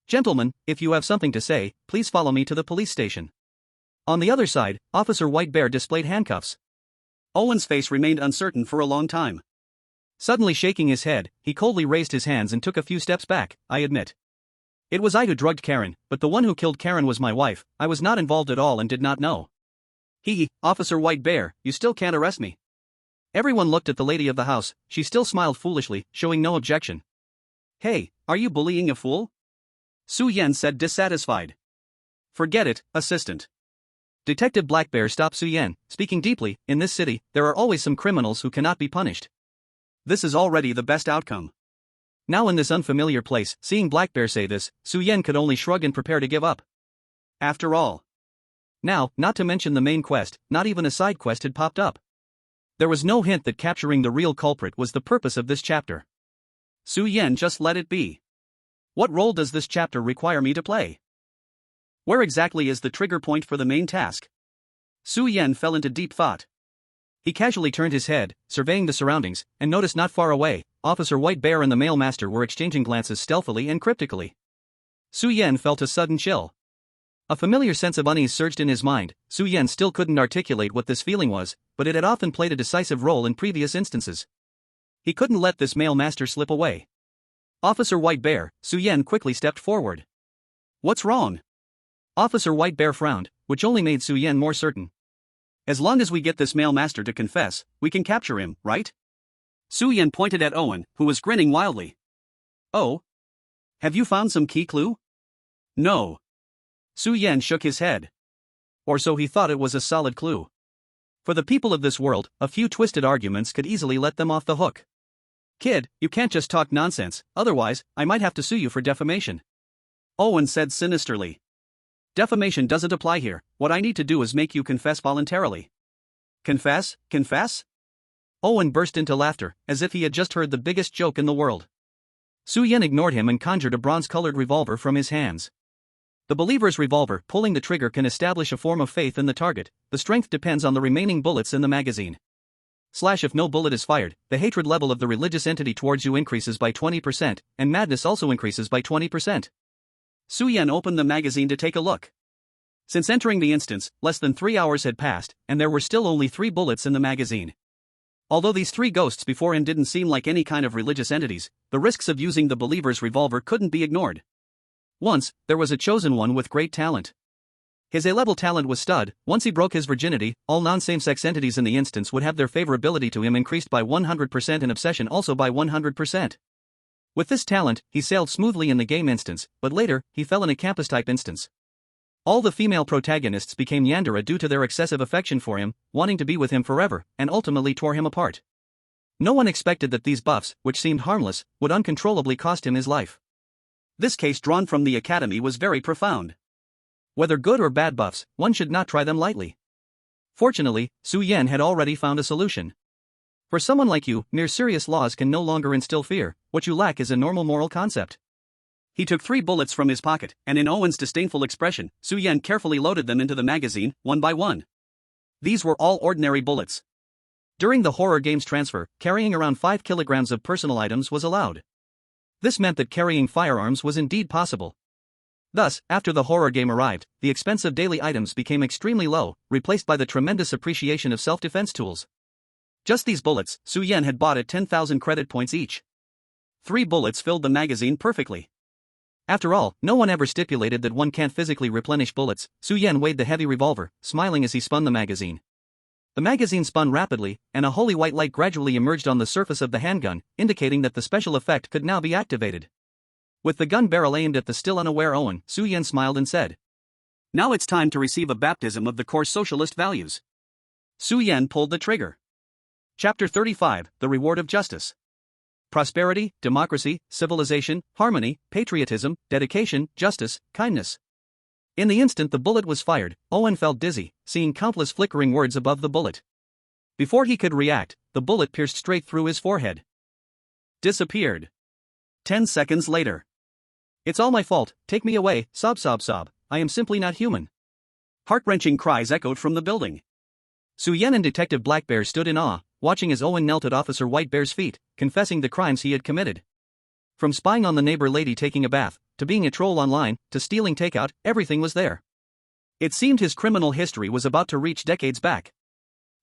Gentlemen, if you have something to say, please follow me to the police station. On the other side, Officer White Bear displayed handcuffs. Owen's face remained uncertain for a long time. Suddenly shaking his head, he coldly raised his hands and took a few steps back. I admit. It was I who drugged Karen, but the one who killed Karen was my wife. I was not involved at all and did not know. Officer White Bear, you still can't arrest me. Everyone looked at the lady of the house. She still smiled foolishly, showing no objection. Hey, are you bullying a fool? Su Yen said, dissatisfied. Forget it, assistant. Detective Black Bear stopped Su Yen, speaking deeply. In this city, there are always some criminals who cannot be punished. This is already the best outcome. Now in this unfamiliar place, seeing Black Bear say this, Su Yen could only shrug and prepare to give up. After all. Now, not to mention the main quest, not even a side quest had popped up. There was no hint that capturing the real culprit was the purpose of this chapter. Su Yen just let it be. What role does this chapter require me to play? Where exactly is the trigger point for the main task? Su Yen fell into deep thought. He casually turned his head, surveying the surroundings, and noticed not far away, Officer White Bear and the male master were exchanging glances stealthily and cryptically. Su Yen felt a sudden chill. A familiar sense of unease surged in his mind. Su Yen still couldn't articulate what this feeling was, but it had often played a decisive role in previous instances. He couldn't let this male master slip away. Officer White Bear, Su Yen quickly stepped forward. What's wrong? Officer White Bear frowned, which only made Su Yen more certain. As long as we get this male master to confess, we can capture him, right? Su Yen pointed at Owen, who was grinning wildly. Oh? Have you found some key clue? No. Su Yen shook his head. Or so he thought. It was a solid clue. For the people of this world, a few twisted arguments could easily let them off the hook. Kid, you can't just talk nonsense, otherwise, I might have to sue you for defamation. Owen said sinisterly. Defamation doesn't apply here. What I need to do is make you confess voluntarily. Confess? Confess? Owen burst into laughter, as if he had just heard the biggest joke in the world. Su Yen ignored him and conjured a bronze-colored revolver from his hands. The believer's revolver, pulling the trigger can establish a form of faith in the target. The strength depends on the remaining bullets in the magazine. If no bullet is fired, the hatred level of the religious entity towards you increases by 20%, and madness also increases by 20%. Su Yen opened the magazine to take a look. Since entering the instance, less than 3 hours had passed, and there were still only 3 bullets in the magazine. Although these 3 ghosts before him didn't seem like any kind of religious entities, the risks of using the believer's revolver couldn't be ignored. Once, there was a chosen one with great talent. His A-level talent was stud. Once he broke his virginity, all non-same-sex entities in the instance would have their favorability to him increased by 100% and obsession also by 100%. With this talent, he sailed smoothly in the game instance, but later, he fell in a campus-type instance. All the female protagonists became Yandere due to their excessive affection for him, wanting to be with him forever, and ultimately tore him apart. No one expected that these buffs, which seemed harmless, would uncontrollably cost him his life. This case drawn from the academy was very profound. Whether good or bad buffs, one should not try them lightly. Fortunately, Su Yen had already found a solution. For someone like you, mere serious laws can no longer instill fear. What you lack is a normal moral concept. He took 3 bullets from his pocket, and in Owen's disdainful expression, Su Yen carefully loaded them into the magazine, one by one. These were all ordinary bullets. During the horror game's transfer, carrying around 5 kilograms of personal items was allowed. This meant that carrying firearms was indeed possible. Thus, after the horror game arrived, the expense of daily items became extremely low, replaced by the tremendous appreciation of self-defense tools. Just these bullets, Su Yen had bought at 10,000 credit points each. 3 bullets filled the magazine perfectly. After all, no one ever stipulated that one can't physically replenish bullets. Su Yen weighed the heavy revolver, smiling as he spun the magazine. The magazine spun rapidly, and a holy white light gradually emerged on the surface of the handgun, indicating that the special effect could now be activated. With the gun barrel aimed at the still unaware Owen, Su-Yen smiled and said, "Now it's time to receive a baptism of the course socialist values." Su-Yen pulled the trigger. Chapter 35, The Reward of Justice. Prosperity, democracy, civilization, harmony, patriotism, dedication, justice, kindness. In the instant the bullet was fired, Owen felt dizzy, seeing countless flickering words above the bullet. Before he could react, the bullet pierced straight through his forehead. Disappeared. 10 seconds later. "It's all my fault, take me away, sob sob sob, I am simply not human." Heart-wrenching cries echoed from the building. Su-Yen and Detective Blackbear stood in awe, watching as Owen knelt at Officer Whitebear's feet, confessing the crimes he had committed. From spying on the neighbor lady taking a bath, to being a troll online, to stealing takeout, everything was there. It seemed his criminal history was about to reach decades back.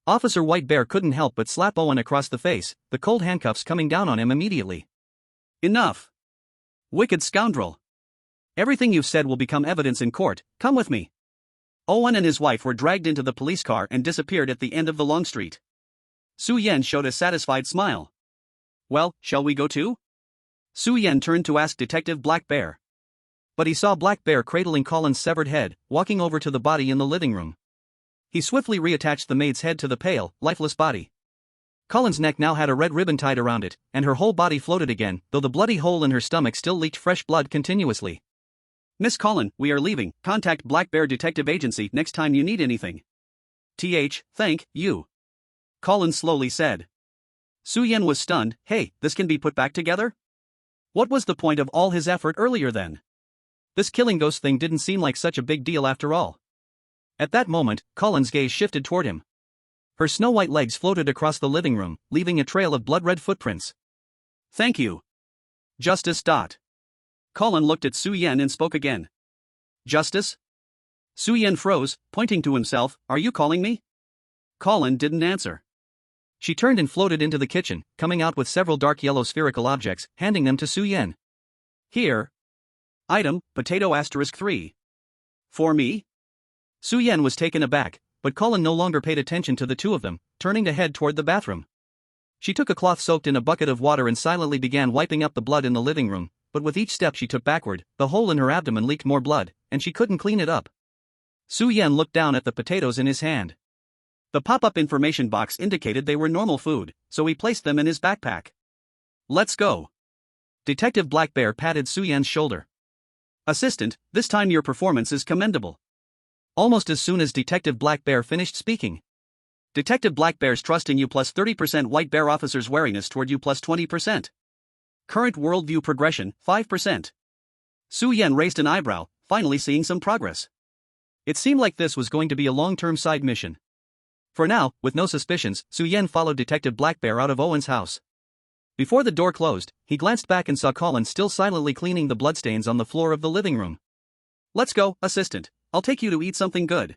Officer Whitebear couldn't help but slap Owen across the face, the cold handcuffs coming down on him immediately. "Enough! Wicked scoundrel! Everything you've said will become evidence in court, come with me." Owen and his wife were dragged into the police car and disappeared at the end of the long street. Su-Yen showed a satisfied smile. "Well, shall we go too?" Su-Yen turned to ask Detective Blackbear. But he saw Blackbear cradling Colin's severed head, walking over to the body in the living room. He swiftly reattached the maid's head to the pale, lifeless body. Colin's neck now had a red ribbon tied around it, and her whole body floated again, though the bloody hole in her stomach still leaked fresh blood continuously. "Miss Colin, we are leaving. Contact Blackbear Detective Agency next time you need anything." Thank you," Colin slowly said. Su-Yen was stunned. "Hey, this can be put back together?" What was the point of all his effort earlier then? This killing ghost thing didn't seem like such a big deal after all. At that moment, Colin's gaze shifted toward him. Her snow-white legs floated across the living room, leaving a trail of blood-red footprints. "Thank you. Justice. Colin looked at Su-Yen and spoke again. "Justice?" Su-Yen froze, pointing to himself. "Are you calling me?" Colin didn't answer. She turned and floated into the kitchen, coming out with several dark yellow spherical objects, handing them to Su-Yen. "Here. Item, potato *3. For me?" Su-Yen was taken aback, but Colin no longer paid attention to the two of them, turning to head toward the bathroom. She took a cloth soaked in a bucket of water and silently began wiping up the blood in the living room, but with each step she took backward, the hole in her abdomen leaked more blood, and she couldn't clean it up. Su-Yen looked down at the potatoes in his hand. The pop-up information box indicated they were normal food, so he placed them in his backpack. "Let's go." Detective Blackbear patted Su-Yen's shoulder. "Assistant, this time your performance is commendable." Almost as soon as Detective Blackbear finished speaking. "Detective Blackbear's trusting you plus 30%, White Bear officer's wariness toward you plus 20%. Current worldview progression, 5%. Su-Yen raised an eyebrow, finally seeing some progress. It seemed like this was going to be a long-term side mission. For now, with no suspicions, Su-Yen followed Detective Blackbear out of Owen's house. Before the door closed, he glanced back and saw Colin still silently cleaning the bloodstains on the floor of the living room. "Let's go, assistant. I'll take you to eat something good."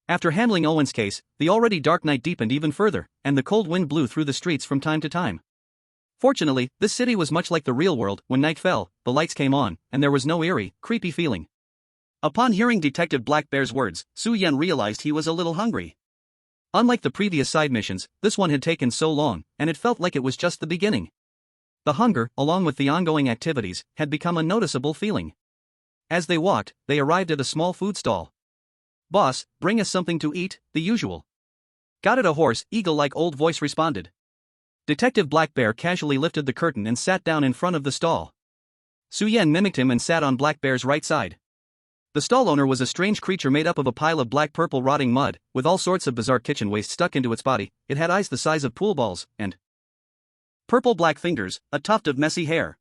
After handling Owen's case, the already dark night deepened even further, and the cold wind blew through the streets from time to time. Fortunately, this city was much like the real world. When night fell, the lights came on, and there was no eerie, creepy feeling. Upon hearing Detective Blackbear's words, Su-Yen realized he was a little hungry. Unlike the previous side missions, this one had taken so long, and it felt like it was just the beginning. The hunger, along with the ongoing activities, had become a noticeable feeling. As they walked, they arrived at a small food stall. "Boss, bring us something to eat, the usual." "Got it," a hoarse, eagle-like old voice responded. Detective Blackbear casually lifted the curtain and sat down in front of the stall. Su-Yen mimicked him and sat on Blackbear's right side. The stall owner was a strange creature made up of a pile of black-purple rotting mud, with all sorts of bizarre kitchen waste stuck into its body. It had eyes the size of pool balls, and purple-black fingers, a tuft of messy hair.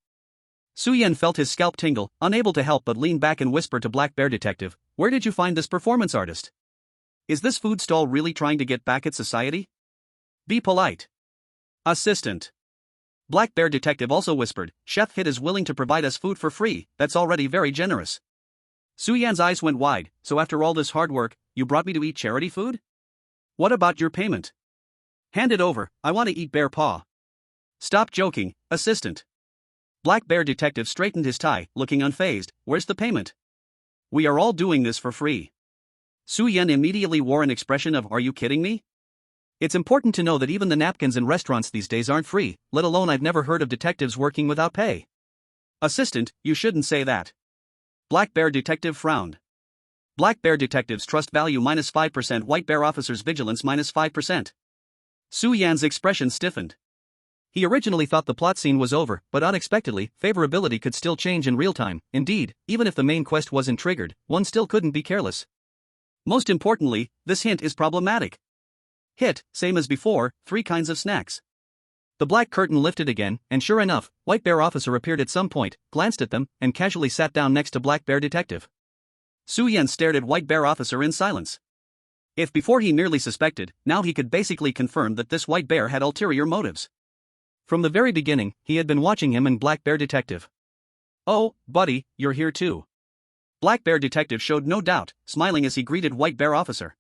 Su-Yen felt his scalp tingle, unable to help but lean back and whisper to Blackbear Detective, "Where did you find this performance artist? Is this food stall really trying to get back at society? Be polite." "Assistant." Blackbear Detective also whispered, "Chef Hit is willing to provide us food for free, that's already very generous." Su-Yen's eyes went wide. "So after all this hard work, you brought me to eat charity food? What about your payment? Hand it over, I want to eat bear paw." "Stop joking, assistant." Blackbear Detective straightened his tie, looking unfazed. "Where's the payment? We are all doing this for free." Su-Yen immediately wore an expression of "Are you kidding me?" It's important to know that even the napkins in restaurants these days aren't free, let alone I've never heard of detectives working without pay. Assistant, you shouldn't say that. Black Bear Detective frowned. Black Bear Detectives trust value -5%, White Bear Officers vigilance -5%. Su Yan's expression stiffened. He originally thought the plot scene was over, but unexpectedly, favorability could still change in real time. Indeed, even if the main quest wasn't triggered, one still couldn't be careless. Most importantly, this hint is problematic. Hit, same as before, 3 kinds of snacks. The black curtain lifted again, and sure enough, White Bear Officer appeared at some point, glanced at them, and casually sat down next to Black Bear Detective. Su Yan stared at White Bear Officer in silence. If before he merely suspected, now he could basically confirm that this White Bear had ulterior motives. From the very beginning, he had been watching him and Black Bear Detective. "Oh, buddy, you're here too." Black Bear Detective showed no doubt, smiling as he greeted White Bear Officer.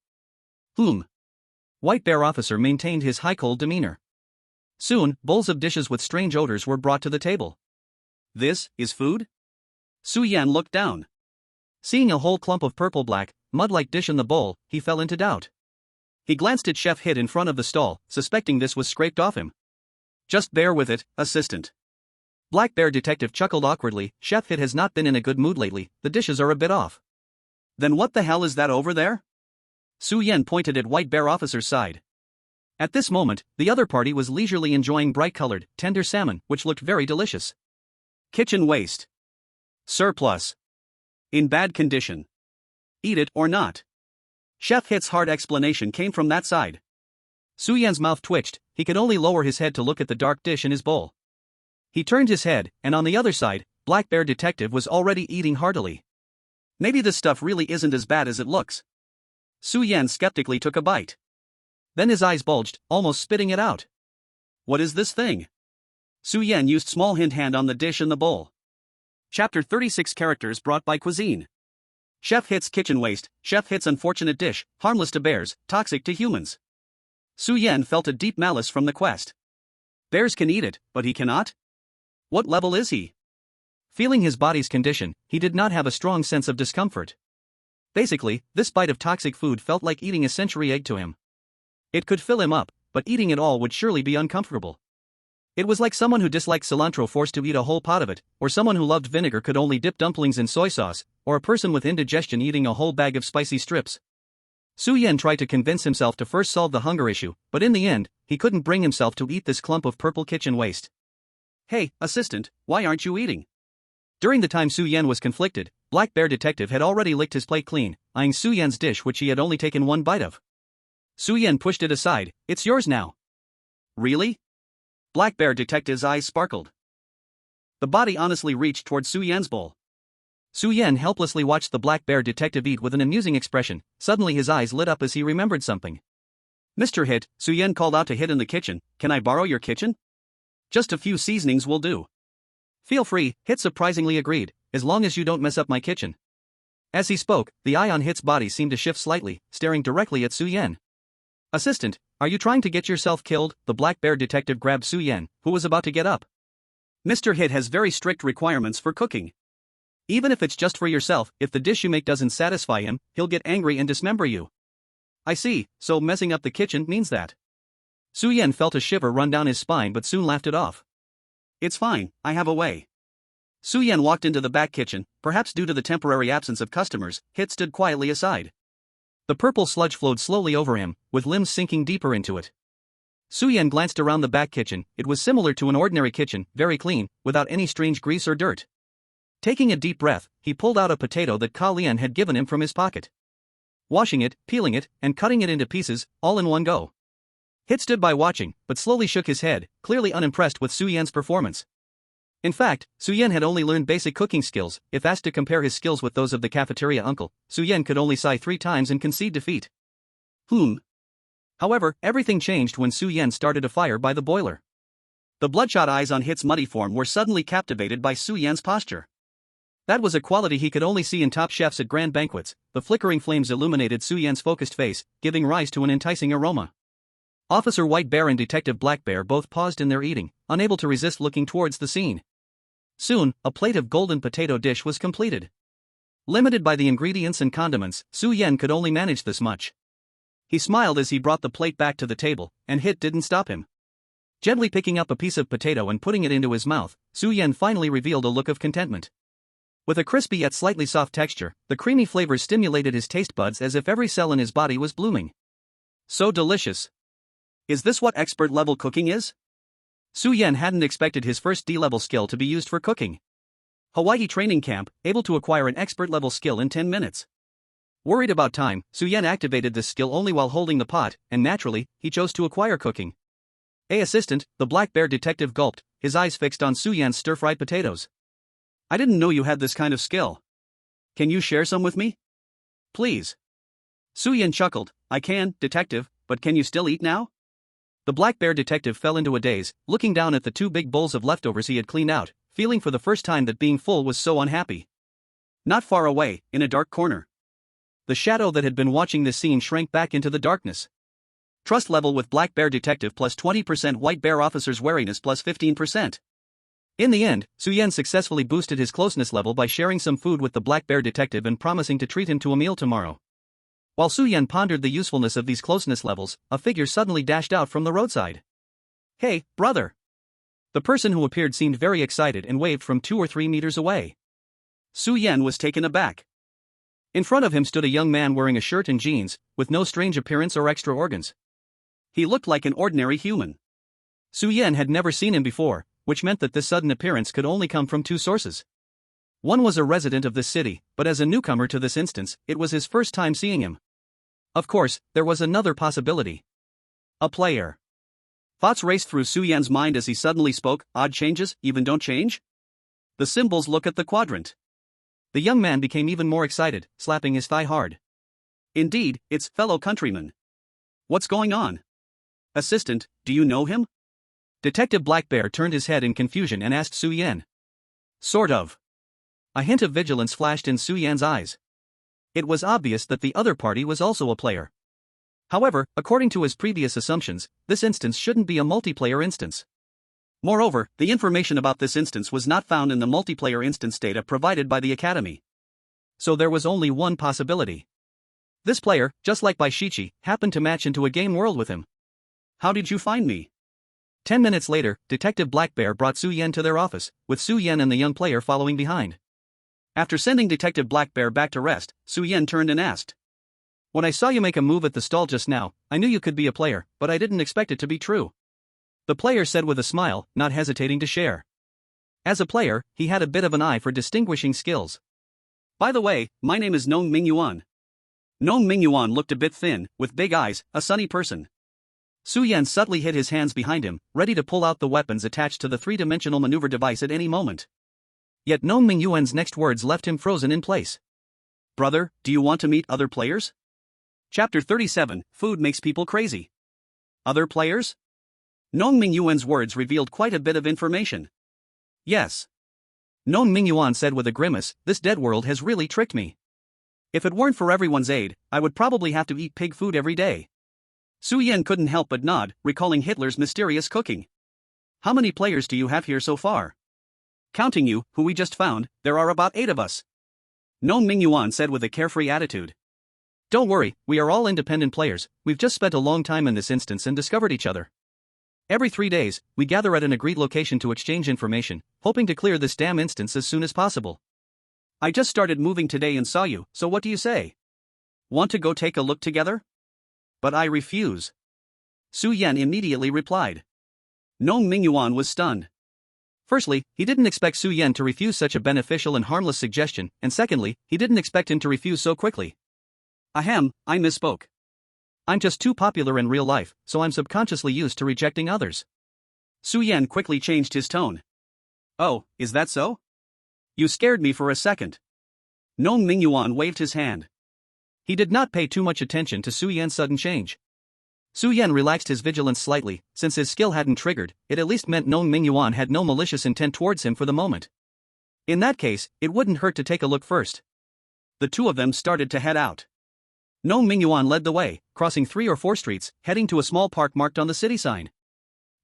White Bear Officer maintained his high-cold demeanor. Soon, bowls of dishes with strange odors were brought to the table. "This is food?" Su Yan looked down. Seeing a whole clump of purple-black, mud-like dish in the bowl, he fell into doubt. He glanced at Chef Hit in front of the stall, suspecting this was scraped off him. "Just bear with it, assistant." Black Bear Detective chuckled awkwardly. Chef Hit has not been in a good mood lately, the dishes are a bit off. "Then what the hell is that over there?" Su Yan pointed at White Bear Officer's side. At this moment, the other party was leisurely enjoying bright-colored, tender salmon, which looked very delicious. "Kitchen waste. Surplus. In bad condition. Eat it or not." Chef Hit's hard explanation came from that side. Su Yan's mouth twitched, he could only lower his head to look at the dark dish in his bowl. He turned his head, and on the other side, Black Bear Detective was already eating heartily. "Maybe this stuff really isn't as bad as it looks." Su Yan skeptically took a bite. Then his eyes bulged, almost spitting it out. "What is this thing?" Su Yan used small hand on the dish in the bowl. Chapter 36 Characters brought by cuisine. Chef Hit's kitchen waste. Chef Hit's unfortunate dish, harmless to bears, toxic to humans. Su Yan felt a deep malice from the quest. Bears can eat it, but he cannot? What level is he? Feeling his body's condition, he did not have a strong sense of discomfort. Basically, this bite of toxic food felt like eating a century egg to him. It could fill him up, but eating it all would surely be uncomfortable. It was like someone who disliked cilantro forced to eat a whole pot of it, or someone who loved vinegar could only dip dumplings in soy sauce, or a person with indigestion eating a whole bag of spicy strips. Su Yan tried to convince himself to first solve the hunger issue, but in the end, he couldn't bring himself to eat this clump of purple kitchen waste. "Hey, assistant, why aren't you eating?" During the time Su Yan was conflicted, Black Bear Detective had already licked his plate clean, eyeing Su Yan's dish which he had only taken one bite of. Su Yan pushed it aside. "It's yours now." "Really?" Black Bear Detective's eyes sparkled. The body honestly reached toward Su Yan's bowl. Su Yan helplessly watched the Black Bear Detective eat with an amusing expression. Suddenly his eyes lit up as he remembered something. "Mr. Hit," Su Yan called out to Hit in the kitchen, "can I borrow your kitchen? Just a few seasonings will do." "Feel free," Hit surprisingly agreed, "as long as you don't mess up my kitchen." As he spoke, the eye on Hit's body seemed to shift slightly, staring directly at Su Yan. "Assistant, are you trying to get yourself killed?" The Black Bear Detective grabbed Su Yan, who was about to get up. "Mr. Hit has very strict requirements for cooking. Even if it's just for yourself, if the dish you make doesn't satisfy him, he'll get angry and dismember you." "I see, so messing up the kitchen means that." Su Yan felt a shiver run down his spine but soon laughed it off. "It's fine, I have a way." Su Yan walked into the back kitchen. Perhaps due to the temporary absence of customers, Hit stood quietly aside. The purple sludge flowed slowly over him, with limbs sinking deeper into it. Su Yan glanced around the back kitchen. It was similar to an ordinary kitchen, very clean, without any strange grease or dirt. Taking a deep breath, he pulled out a potato that Ka Lian had given him from his pocket. Washing it, peeling it, and cutting it into pieces, all in one go. Hit stood by watching, but slowly shook his head, clearly unimpressed with Su Yan's performance. In fact, Su Yan had only learned basic cooking skills. If asked to compare his skills with those of the cafeteria uncle, Su Yan could only sigh 3 times and concede defeat. However, everything changed when Su Yan started a fire by the boiler. The bloodshot eyes on Hit's muddy form were suddenly captivated by Su Yan's posture. That was a quality he could only see in top chefs at grand banquets. The flickering flames illuminated Su Yan's focused face, giving rise to an enticing aroma. Officer White Bear and Detective Black Bear both paused in their eating, unable to resist looking towards the scene. Soon, a plate of golden potato dish was completed. Limited by the ingredients and condiments, Su Yan could only manage this much. He smiled as he brought the plate back to the table, and Hit didn't stop him. Gently picking up a piece of potato and putting it into his mouth, Su Yan finally revealed a look of contentment. With a crispy yet slightly soft texture, the creamy flavors stimulated his taste buds as if every cell in his body was blooming. So delicious. Is this what expert-level cooking is? Su Yan hadn't expected his first D-level skill to be used for cooking. Hawaii training camp, able to acquire an expert-level skill in 10 minutes. Worried about time, Su Yan activated this skill only while holding the pot, and naturally, he chose to acquire cooking. Assistant, the black bear detective gulped, his eyes fixed on Su Yan's stir-fried potatoes. I didn't know you had this kind of skill. Can you share some with me? Please. Su Yan chuckled, I can, detective, but can you still eat now? The black bear detective fell into a daze, looking down at the 2 big bowls of leftovers he had cleaned out, feeling for the first time that being full was so unhappy. Not far away, in a dark corner. The shadow that had been watching this scene shrank back into the darkness. Trust level with Black Bear Detective plus 20%, White Bear Officer's wariness plus 15%. In the end, Su Yan successfully boosted his closeness level by sharing some food with the Black Bear Detective and promising to treat him to a meal tomorrow. While Su Yan pondered the usefulness of these closeness levels, a figure suddenly dashed out from the roadside. Hey, brother! The person who appeared seemed very excited and waved from 2 or 3 meters away. Su Yan was taken aback. In front of him stood a young man wearing a shirt and jeans, with no strange appearance or extra organs. He looked like an ordinary human. Su Yan had never seen him before, which meant that this sudden appearance could only come from 2 sources. One was a resident of this city, but as a newcomer to this instance, it was his first time seeing him. Of course, there was another possibility. A player. Thoughts raced through Su Yan's mind as he suddenly spoke, odd changes, even don't change? The symbols look at the quadrant. The young man became even more excited, slapping his thigh hard. Indeed, it's fellow countryman. What's going on? Assistant, do you know him? Detective Black Bear turned his head in confusion and asked Su Yan. Sort of. A hint of vigilance flashed in Su Yan's eyes. It was obvious that the other party was also a player. However, according to his previous assumptions, this instance shouldn't be a multiplayer instance. Moreover, the information about this instance was not found in the multiplayer instance data provided by the Academy. So there was only one possibility. This player, just like Baishichi, happened to match into a game world with him. How did you find me? 10 minutes later, Detective Black Bear brought Su Yan to their office, with Su Yan and the young player following behind. After sending Detective Black Bear back to rest, Su Yan turned and asked. When I saw you make a move at the stall just now, I knew you could be a player, but I didn't expect it to be true. The player said with a smile, not hesitating to share. As a player, he had a bit of an eye for distinguishing skills. By the way, my name is Nong Mingyuan. Nong Mingyuan looked a bit thin, with big eyes, a sunny person. Su Yan subtly hid his hands behind him, ready to pull out the weapons attached to the 3-dimensional maneuver device at any moment. Yet Nong Mingyuan's next words left him frozen in place. Brother, do you want to meet other players? Chapter 37, Food Makes People Crazy. Other players? Nong Mingyuan's words revealed quite a bit of information. Yes. Nong Mingyuan said with a grimace, this dead world has really tricked me. If it weren't for everyone's aid, I would probably have to eat pig food every day. Su Yan couldn't help but nod, recalling Hitler's mysterious cooking. How many players do you have here so far? Counting you, who we just found, there are about 8 of us. Nong Mingyuan said with a carefree attitude. Don't worry, we are all independent players, we've just spent a long time in this instance and discovered each other. Every 3 days, we gather at an agreed location to exchange information, hoping to clear this damn instance as soon as possible. I just started moving today and saw you, so what do you say? Want to go take a look together? But I refuse. Su Yan immediately replied. Nong Mingyuan was stunned. Firstly, he didn't expect Su Yan to refuse such a beneficial and harmless suggestion, and secondly, he didn't expect him to refuse so quickly. Ahem, I misspoke. I'm just too popular in real life, so I'm subconsciously used to rejecting others. Su Yan quickly changed his tone. Oh, is that so? You scared me for a second. Nong Mingyuan waved his hand. He did not pay too much attention to Su Yan's sudden change. Su Yan relaxed his vigilance slightly, since his skill hadn't triggered, it at least meant Nong Mingyuan had no malicious intent towards him for the moment. In that case, it wouldn't hurt to take a look first. The 2 of them started to head out. Nong Mingyuan led the way, crossing 3 or 4 streets, heading to a small park marked on the city sign.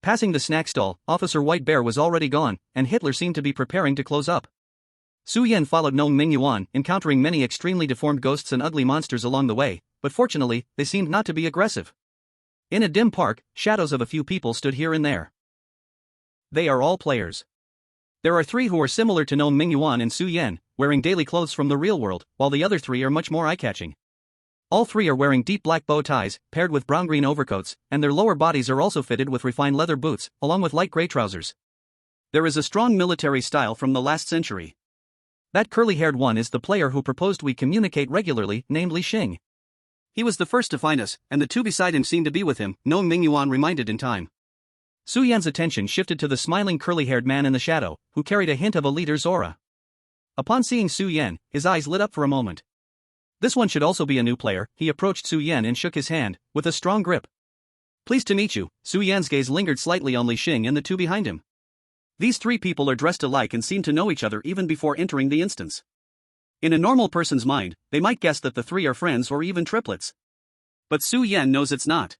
Passing the snack stall, Officer White Bear was already gone, and Hitler seemed to be preparing to close up. Su Yan followed Nong Mingyuan, encountering many extremely deformed ghosts and ugly monsters along the way, but fortunately, they seemed not to be aggressive. In a dim park, shadows of a few people stood here and there. They are all players. There are 3 who are similar to Gnome Mingyuan and Su Yan, wearing daily clothes from the real world, while the other 3 are much more eye-catching. All 3 are wearing deep black bow ties, paired with brown-green overcoats, and their lower bodies are also fitted with refined leather boots, along with light gray trousers. There is a strong military style from the last century. That curly-haired one is the player who proposed we communicate regularly, named Li Xing. He was the first to find us, and the 2 beside him seemed to be with him, Gnome Mingyuan reminded in time. Su Yan's attention shifted to the smiling curly-haired man in the shadow, who carried a hint of a leader's aura. Upon seeing Su Yan, his eyes lit up for a moment. This one should also be a new player. He approached Su Yan and shook his hand, with a strong grip. Pleased to meet you. Su Yan's gaze lingered slightly on Li Xing and the 2 behind him. These 3 people are dressed alike and seem to know each other even before entering the instance. In a normal person's mind, they might guess that the 3 are friends or even triplets. But Su Yan knows it's not.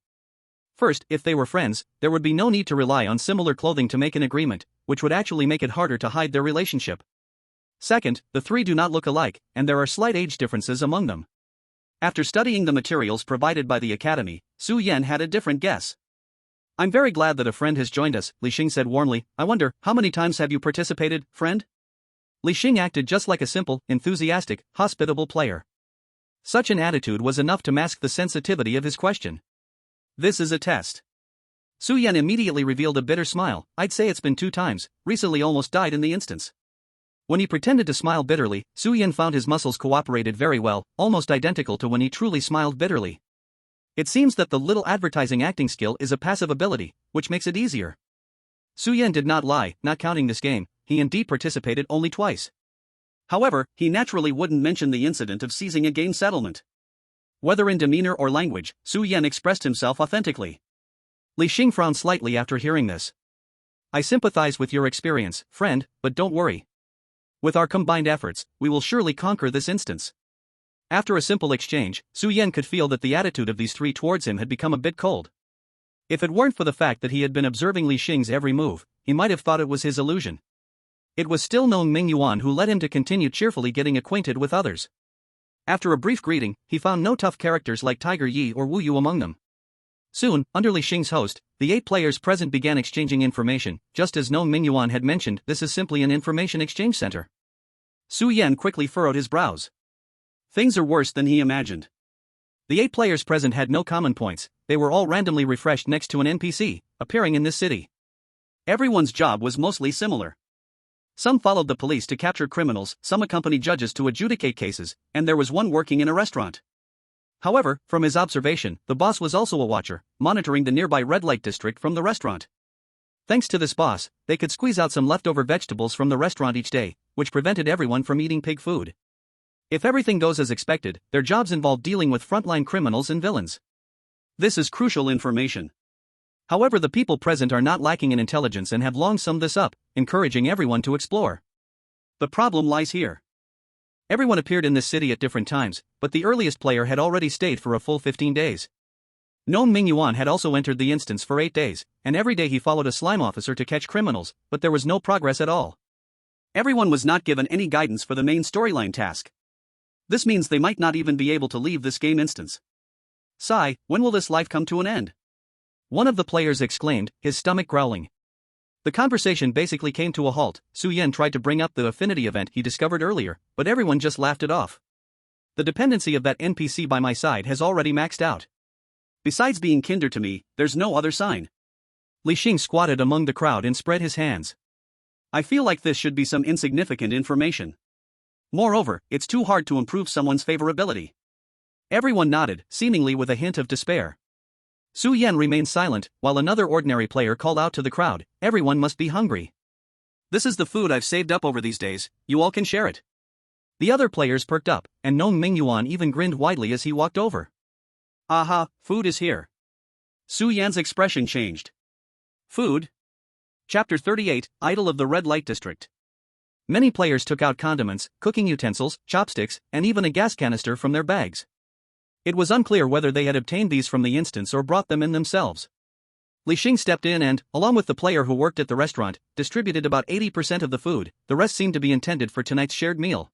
First, if they were friends, there would be no need to rely on similar clothing to make an agreement, which would actually make it harder to hide their relationship. Second, the 3 do not look alike, and there are slight age differences among them. After studying the materials provided by the academy, Su Yan had a different guess. I'm very glad that a friend has joined us, Li Xing said warmly. I wonder, how many times have you participated, friend? Li Xing acted just like a simple, enthusiastic, hospitable player. Such an attitude was enough to mask the sensitivity of his question. This is a test. Su Yan immediately revealed a bitter smile. I'd say it's been 2 times, recently almost died in the instance. When he pretended to smile bitterly, Su Yan found his muscles cooperated very well, almost identical to when he truly smiled bitterly. It seems that the little advertising acting skill is a passive ability, which makes it easier. Su Yan did not lie, not counting this game, he indeed participated only twice. However, he naturally wouldn't mention the incident of seizing a game settlement. Whether in demeanor or language, Su Yan expressed himself authentically. Li Xing frowned slightly after hearing this. I sympathize with your experience, friend, but don't worry. With our combined efforts, we will surely conquer this instance. After a simple exchange, Su Yan could feel that the attitude of these 3 towards him had become a bit cold. If it weren't for the fact that he had been observing Li Xing's every move, he might have thought it was his illusion. It was still Gnome Mingyuan who led him to continue cheerfully getting acquainted with others. After a brief greeting, he found no tough characters like Tiger Yi or Wu Yu among them. Soon, under Li Xing's host, the 8 players present began exchanging information. Just as Gnome Mingyuan had mentioned, this is simply an information exchange center. Su Yan quickly furrowed his brows. Things are worse than he imagined. The 8 players present had no common points, they were all randomly refreshed next to an NPC, appearing in this city. Everyone's job was mostly similar. Some followed the police to capture criminals, some accompanied judges to adjudicate cases, and there was one working in a restaurant. However, from his observation, the boss was also a watcher, monitoring the nearby red light district from the restaurant. Thanks to this boss, they could squeeze out some leftover vegetables from the restaurant each day, which prevented everyone from eating pig food. If everything goes as expected, their jobs involve dealing with frontline criminals and villains. This is crucial information. However, the people present are not lacking in intelligence and have long summed this up, encouraging everyone to explore. The problem lies here. Everyone appeared in this city at different times, but the earliest player had already stayed for a full 15 days. Gnome Mingyuan had also entered the instance for 8 days, and every day he followed a slime officer to catch criminals, but there was no progress at all. Everyone was not given any guidance for the main storyline task. This means they might not even be able to leave this game instance. Sigh, when will this life come to an end? One of the players exclaimed, his stomach growling. The conversation basically came to a halt. Su Yan tried to bring up the affinity event he discovered earlier, but everyone just laughed it off. The dependency of that NPC by my side has already maxed out. Besides being kinder to me, there's no other sign. Li Xing squatted among the crowd and spread his hands. I feel like this should be some insignificant information. Moreover, it's too hard to improve someone's favorability. Everyone nodded, seemingly with a hint of despair. Su Yan remained silent, while another ordinary player called out to the crowd, everyone must be hungry. This is the food I've saved up over these days, you all can share it. The other players perked up, and Gnome Mingyuan even grinned widely as he walked over. Aha, food is here. Su Yan's expression changed. Food? Chapter 38, Idol of the Red Light District. Many players took out condiments, cooking utensils, chopsticks, and even a gas canister from their bags. It was unclear whether they had obtained these from the instance or brought them in themselves. Li Xing stepped in and, along with the player who worked at the restaurant, distributed about 80% of the food. The rest seemed to be intended for tonight's shared meal.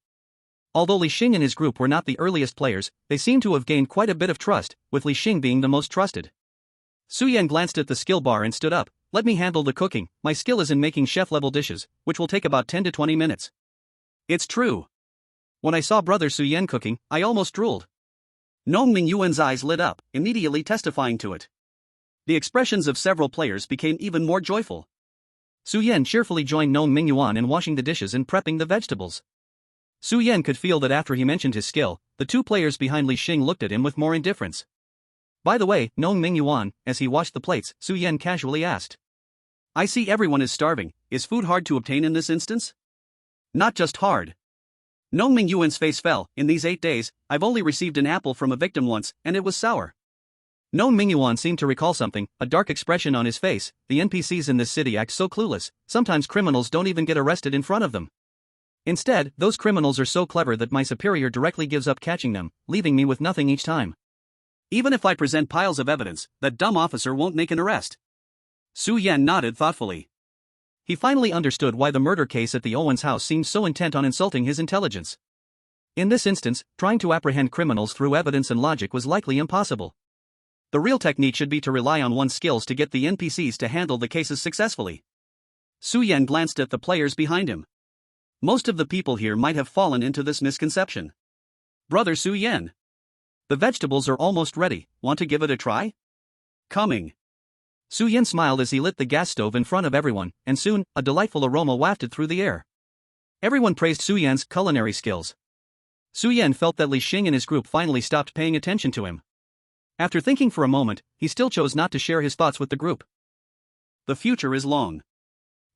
Although Li Xing and his group were not the earliest players, they seemed to have gained quite a bit of trust, with Li Xing being the most trusted. Su Yan glanced at the skill bar and stood up. Let me handle the cooking, my skill is in making chef-level dishes, which will take about 10 to 20 minutes. It's true. When I saw brother Su Yan cooking, I almost drooled. Nong Mingyuan's eyes lit up, immediately testifying to it. The expressions of several players became even more joyful. Su Yan cheerfully joined Nong Mingyuan in washing the dishes and prepping the vegetables. Su Yan could feel that after he mentioned his skill, the two players behind Li Xing looked at him with more indifference. By the way, Nong Mingyuan, as he washed the plates, Su Yan casually asked. I see everyone is starving, is food hard to obtain in this instance? Not just hard. Nong Mingyuan's face fell. In these 8 days, I've only received an apple from a victim once, and it was sour. Nong Mingyuan seemed to recall something, a dark expression on his face. The NPCs in this city act so clueless, sometimes criminals don't even get arrested in front of them. Instead, those criminals are so clever that my superior directly gives up catching them, leaving me with nothing each time. Even if I present piles of evidence, that dumb officer won't make an arrest. Su Yan nodded thoughtfully. He finally understood why the murder case at the Owen's house seemed so intent on insulting his intelligence. In this instance, trying to apprehend criminals through evidence and logic was likely impossible. The real technique should be to rely on one's skills to get the NPCs to handle the cases successfully. Su Yan glanced at the players behind him. Most of the people here might have fallen into this misconception. Brother Su Yan. The vegetables are almost ready, want to give it a try? Coming. Su Yan smiled as he lit the gas stove in front of everyone, and soon, a delightful aroma wafted through the air. Everyone praised Su Yan's culinary skills. Su Yan felt that Li Xing and his group finally stopped paying attention to him. After thinking for a moment, he still chose not to share his thoughts with the group. The future is long.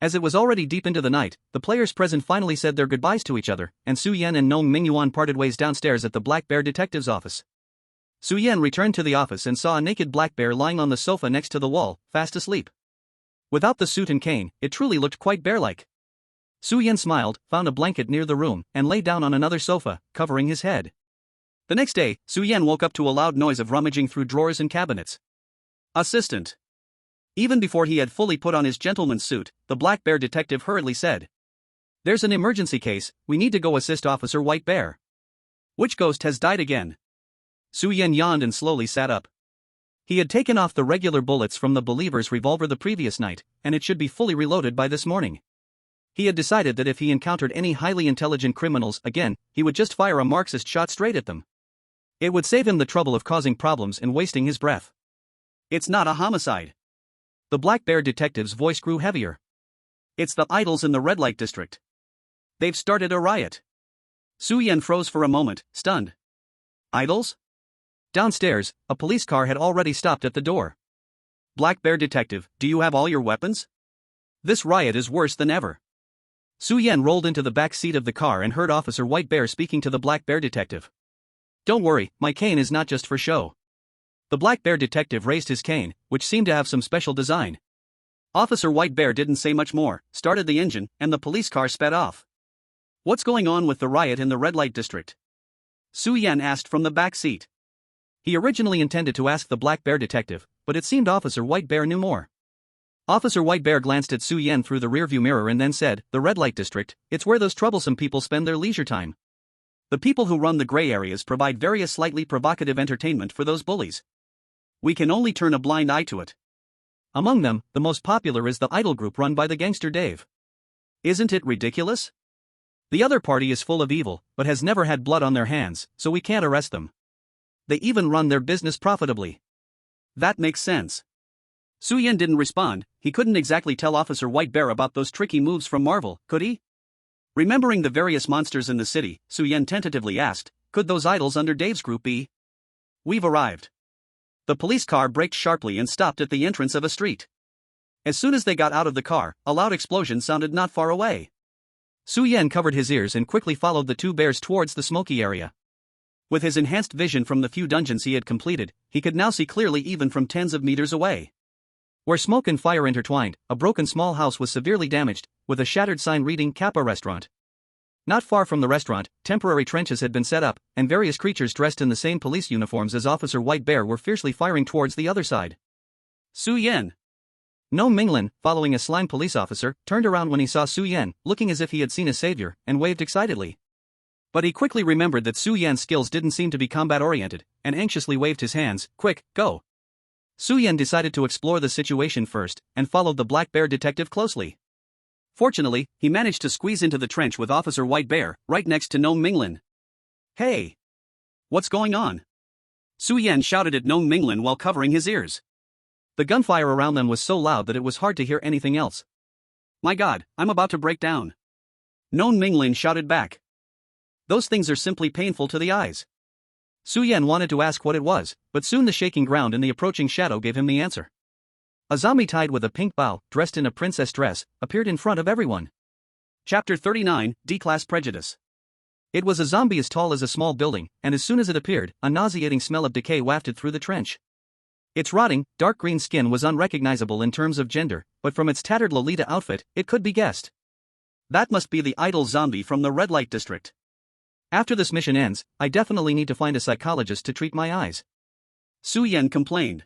As it was already deep into the night, the players present finally said their goodbyes to each other, and Su Yan and Nong Mingyuan parted ways downstairs at the Black Bear detective's office. Su Yan returned to the office and saw a naked black bear lying on the sofa next to the wall, fast asleep. Without the suit and cane, it truly looked quite bear-like. Su Yan smiled, found a blanket near the room, and lay down on another sofa, covering his head. The next day, Su Yan woke up to a loud noise of rummaging through drawers and cabinets. Assistant. Even before he had fully put on his gentleman's suit, the black bear detective hurriedly said. There's an emergency case, we need to go assist Officer White Bear. Which ghost has died again? Su Yan yawned and slowly sat up. He had taken off the regular bullets from the believer's revolver the previous night, and it should be fully reloaded by this morning. He had decided that if he encountered any highly intelligent criminals again, he would just fire a Marxist shot straight at them. It would save him the trouble of causing problems and wasting his breath. It's not a homicide. The Black Bear detective's voice grew heavier. It's the idols in the red light district. They've started a riot. Su Yan froze for a moment, stunned. Idols? Downstairs, a police car had already stopped at the door. Black Bear detective, do you have all your weapons? This riot is worse than ever. Su Yan rolled into the back seat of the car and heard Officer White Bear speaking to the Black Bear detective. Don't worry, my cane is not just for show. The Black Bear detective raised his cane, which seemed to have some special design. Officer White Bear didn't say much more, started the engine, and the police car sped off. What's going on with the riot in the red light district? Su Yan asked from the back seat. He originally intended to ask the Black Bear detective, but it seemed Officer White Bear knew more. Officer White Bear glanced at Su Yan through the rearview mirror and then said, the red light district, it's where those troublesome people spend their leisure time. The people who run the gray areas provide various slightly provocative entertainment for those bullies. We can only turn a blind eye to it. Among them, the most popular is the idol group run by the gangster Dave. Isn't it ridiculous? The other party is full of evil, but has never had blood on their hands, so we can't arrest them. They even run their business profitably. That makes sense. Su Yan didn't respond. He couldn't exactly tell Officer White Bear about those tricky moves from Marvel, could he? Remembering the various monsters in the city, Su Yan tentatively asked, could those idols under Dave's group be? We've arrived. The police car braked sharply and stopped at the entrance of a street. As soon as they got out of the car, a loud explosion sounded not far away. Su Yan covered his ears and quickly followed the two bears towards the smoky area. With his enhanced vision from the few dungeons he had completed, he could now see clearly even from tens of meters away. Where smoke and fire intertwined, a broken small house was severely damaged, with a shattered sign reading Kappa Restaurant. Not far from the restaurant, temporary trenches had been set up, and various creatures dressed in the same police uniforms as Officer White Bear were fiercely firing towards the other side. Su Yan. No Minglin, following a slime police officer, turned around when he saw Su Yan, looking as if he had seen a savior, and waved excitedly. But he quickly remembered that Su Yan's skills didn't seem to be combat-oriented, and anxiously waved his hands. Quick, go. Su Yan decided to explore the situation first, and followed the Black Bear detective closely. Fortunately, he managed to squeeze into the trench with Officer White Bear, right next to Nong Minglin. Hey! What's going on? Su Yan shouted at Nong Minglin while covering his ears. The gunfire around them was so loud that it was hard to hear anything else. My God, I'm about to break down. Nong Minglin shouted back. Those things are simply painful to the eyes. Su Yan wanted to ask what it was, but soon the shaking ground and the approaching shadow gave him the answer. A zombie tied with a pink bow, dressed in a princess dress, appeared in front of everyone. Chapter 39, D-Class Prejudice. It was a zombie as tall as a small building, and as soon as it appeared, a nauseating smell of decay wafted through the trench. Its rotting, dark green skin was unrecognizable in terms of gender, but from its tattered Lolita outfit, it could be guessed. That must be the idol zombie from the red light district. After this mission ends, I definitely need to find a psychologist to treat my eyes. Su Yan complained.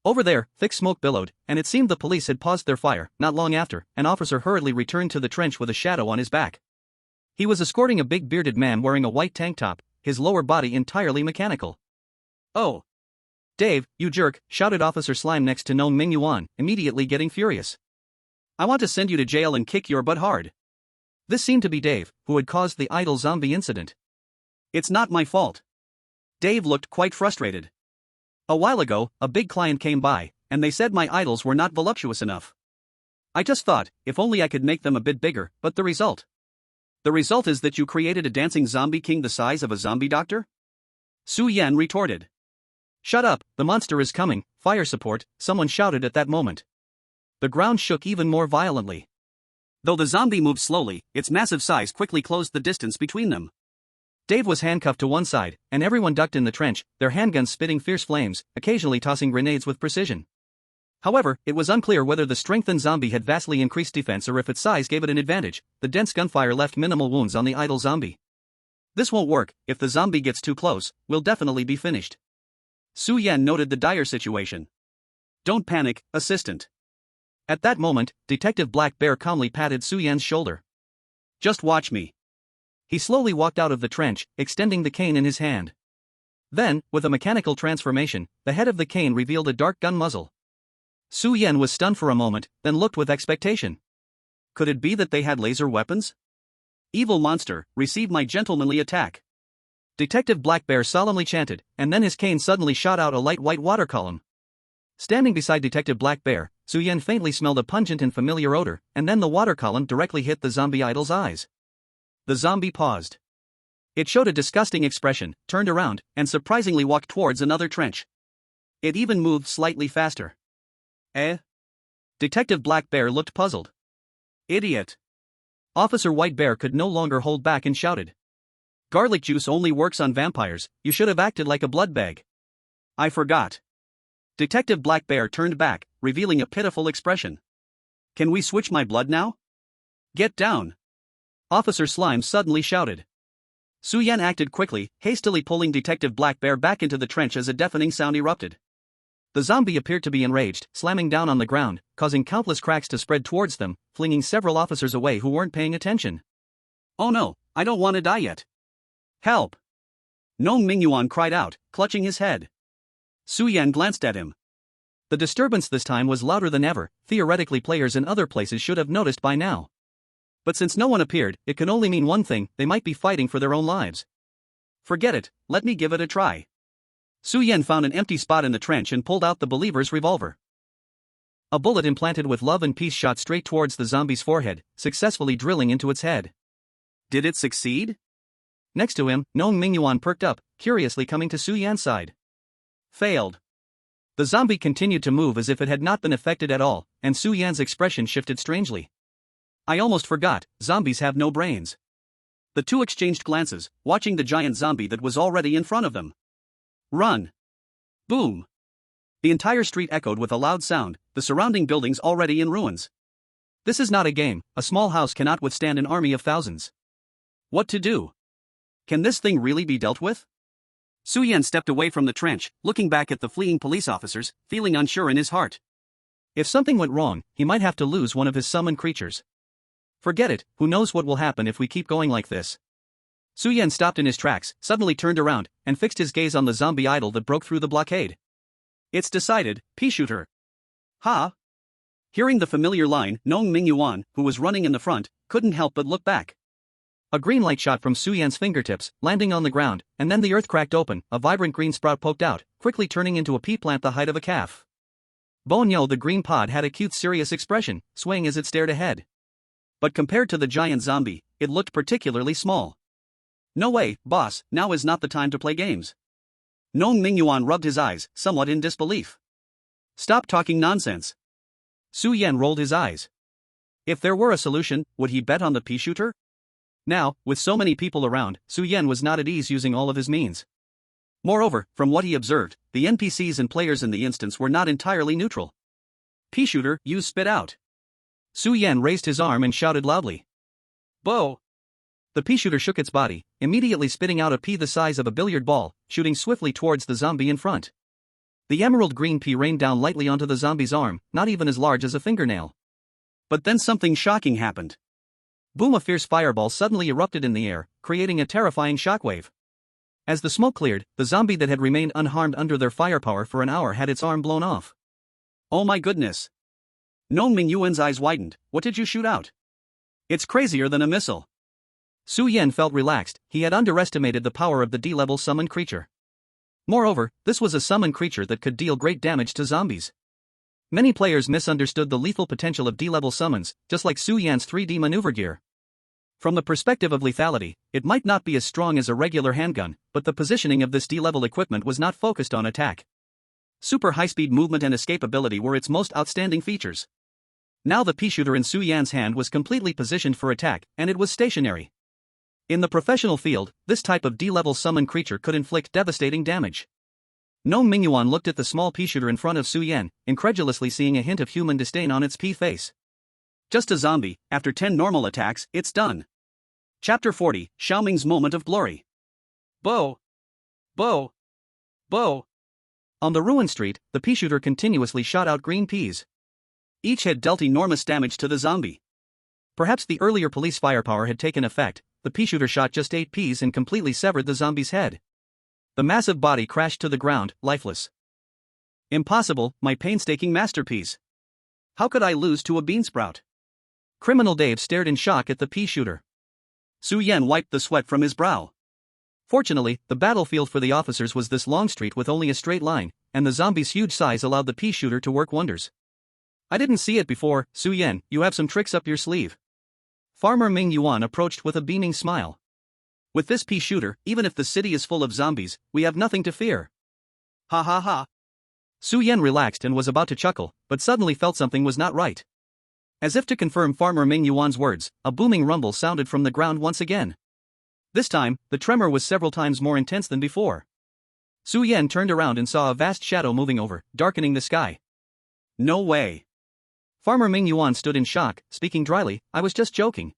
Over there, thick smoke billowed, and it seemed the police had paused their fire. Not long after, an officer hurriedly returned to the trench with a shadow on his back. He was escorting a big bearded man wearing a white tank top, his lower body entirely mechanical. Oh! Dave, you jerk, shouted Officer Slime next to Nong Mingyuan, immediately getting furious. I want to send you to jail and kick your butt hard. This seemed to be Dave, who had caused the idol zombie incident. It's not my fault. Dave looked quite frustrated. A while ago, a big client came by, and they said my idols were not voluptuous enough. I just thought, if only I could make them a bit bigger, but the result? The result is that you created a dancing zombie king the size of a zombie doctor? Su Yan retorted. Shut up, the monster is coming, fire support, someone shouted at that moment. The ground shook even more violently. Though the zombie moved slowly, its massive size quickly closed the distance between them. Dave was handcuffed to one side, and everyone ducked in the trench, their handguns spitting fierce flames, occasionally tossing grenades with precision. However, it was unclear whether the strengthened zombie had vastly increased defense or if its size gave it an advantage. The dense gunfire left minimal wounds on the idol zombie. This won't work. If the zombie gets too close, we'll definitely be finished. Su Yan noted the dire situation. Don't panic, assistant. At that moment, Detective Black Bear calmly patted Su Yan's shoulder. Just watch me. He slowly walked out of the trench, extending the cane in his hand. Then, with a mechanical transformation, the head of the cane revealed a dark gun muzzle. Su Yan was stunned for a moment, then looked with expectation. Could it be that they had laser weapons? Evil monster, receive my gentlemanly attack. Detective Black Bear solemnly chanted, and then his cane suddenly shot out a light white water column. Standing beside Detective Black Bear, Su Yan faintly smelled a pungent and familiar odor, and then the water column directly hit the zombie idol's eyes. The zombie paused. It showed a disgusting expression, turned around, and surprisingly walked towards another trench. It even moved slightly faster. Detective Black Bear looked puzzled. Idiot. Officer White Bear could no longer hold back and shouted. Garlic juice only works on vampires, you should have acted like a blood bag. I forgot. Detective Black Bear turned back, revealing a pitiful expression. Can we switch my blood now? Get down. Officer Slime suddenly shouted. Su Yan acted quickly, hastily pulling Detective Black Bear back into the trench as a deafening sound erupted. The zombie appeared to be enraged, slamming down on the ground, causing countless cracks to spread towards them, flinging several officers away who weren't paying attention. Oh no, I don't want to die yet. Help! Nong Mingyuan cried out, clutching his head. Su Yan glanced at him. The disturbance this time was louder than ever. Theoretically, players in other places should have noticed by now. But since no one appeared, it can only mean one thing: they might be fighting for their own lives. Forget it, let me give it a try. Su Yan found an empty spot in the trench and pulled out the believer's revolver. A bullet implanted with love and peace shot straight towards the zombie's forehead, successfully drilling into its head. Did it succeed? Next to him, Nong Mingyuan perked up, curiously coming to Su Yan's side. Failed. The zombie continued to move as if it had not been affected at all, and Su Yan's expression shifted strangely. I almost forgot, zombies have no brains. The two exchanged glances, watching the giant zombie that was already in front of them. Run! Boom! The entire street echoed with a loud sound, the surrounding buildings already in ruins. This is not a game, a small house cannot withstand an army of thousands. What to do? Can this thing really be dealt with? Su Yan stepped away from the trench, looking back at the fleeing police officers, feeling unsure in his heart. If something went wrong, he might have to lose one of his summoned creatures. Forget it, who knows what will happen if we keep going like this. Su Yan stopped in his tracks, suddenly turned around, and fixed his gaze on the zombie idol that broke through the blockade. It's decided, pea shooter. Ha! Hearing the familiar line, Nong Mingyuan, who was running in the front, couldn't help but look back. A green light shot from Su Yan's fingertips, landing on the ground, and then the earth cracked open, a vibrant green sprout poked out, quickly turning into a pea plant the height of a calf. Bonyo the green pod had a cute serious expression, swaying as it stared ahead. But compared to the giant zombie, it looked particularly small. No way, boss, now is not the time to play games. Nong Mingyuan rubbed his eyes, somewhat in disbelief. Stop talking nonsense. Su Yan rolled his eyes. If there were a solution, would he bet on the pea shooter? Now, with so many people around, Su Yan was not at ease using all of his means. Moreover, from what he observed, the NPCs and players in the instance were not entirely neutral. Pea shooter, you spit out. Su Yan raised his arm and shouted loudly. Bo! The pea shooter shook its body, immediately spitting out a pea the size of a billiard ball, shooting swiftly towards the zombie in front. The emerald green pea rained down lightly onto the zombie's arm, not even as large as a fingernail. But then something shocking happened. Boom! A fierce fireball suddenly erupted in the air, creating a terrifying shockwave. As the smoke cleared, the zombie that had remained unharmed under their firepower for an hour had its arm blown off. Oh my goodness! Nong Mingyuan's eyes widened. What did you shoot out? It's crazier than a missile. Su Yan felt relaxed, he had underestimated the power of the D-level summoned creature. Moreover, this was a summoned creature that could deal great damage to zombies. Many players misunderstood the lethal potential of D-level summons, just like Su Yan's 3D maneuver gear. From the perspective of lethality, it might not be as strong as a regular handgun, but the positioning of this D-level equipment was not focused on attack. Super high-speed movement and escapability were its most outstanding features. Now the pea shooter in Su Yan's hand was completely positioned for attack, and it was stationary. In the professional field, this type of D-level summoned creature could inflict devastating damage. Nong Mingyuan looked at the small pea shooter in front of Su Yan, incredulously seeing a hint of human disdain on its pea face. Just a zombie, after 10 normal attacks, it's done. Chapter 40, Xiaoming's Moment of Glory. Bo! Bo! Bo! On the ruined street, the pea shooter continuously shot out green peas. Each had dealt enormous damage to the zombie. Perhaps the earlier police firepower had taken effect. The pea shooter shot just 8 peas and completely severed the zombie's head. The massive body crashed to the ground, lifeless. Impossible, my painstaking masterpiece. How could I lose to a beansprout? Criminal Dave stared in shock at the pea shooter. Su Yan wiped the sweat from his brow. Fortunately, the battlefield for the officers was this long street with only a straight line, and the zombie's huge size allowed the pea shooter to work wonders. I didn't see it before, Su Yan, you have some tricks up your sleeve. Farmer Ming Yuan approached with a beaming smile. With this pea shooter, even if the city is full of zombies, we have nothing to fear. Ha ha ha. Su Yan relaxed and was about to chuckle, but suddenly felt something was not right. As if to confirm Farmer Ming Yuan's words, a booming rumble sounded from the ground once again. This time, the tremor was several times more intense than before. Su Yan turned around and saw a vast shadow moving over, darkening the sky. No way. Farmer Ming Yuan stood in shock, speaking dryly, I was just joking.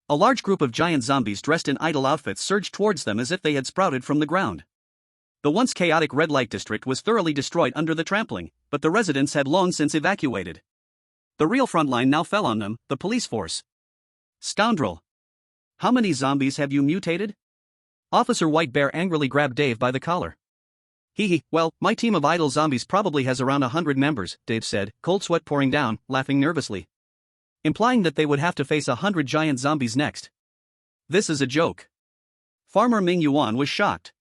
A large group of giant zombies dressed in idol outfits surged towards them as if they had sprouted from the ground. The once chaotic red light district was thoroughly destroyed under the trampling, but the residents had long since evacuated. The real frontline now fell on them, the police force. Scoundrel! How many zombies have you mutated? Officer White Bear angrily grabbed Dave by the collar. Hee, well, my team of idol zombies probably has around 100 members, Dave said, cold sweat pouring down, laughing nervously. Implying that they would have to face 100 giant zombies next. This is a joke. Farmer Ming Yuan was shocked.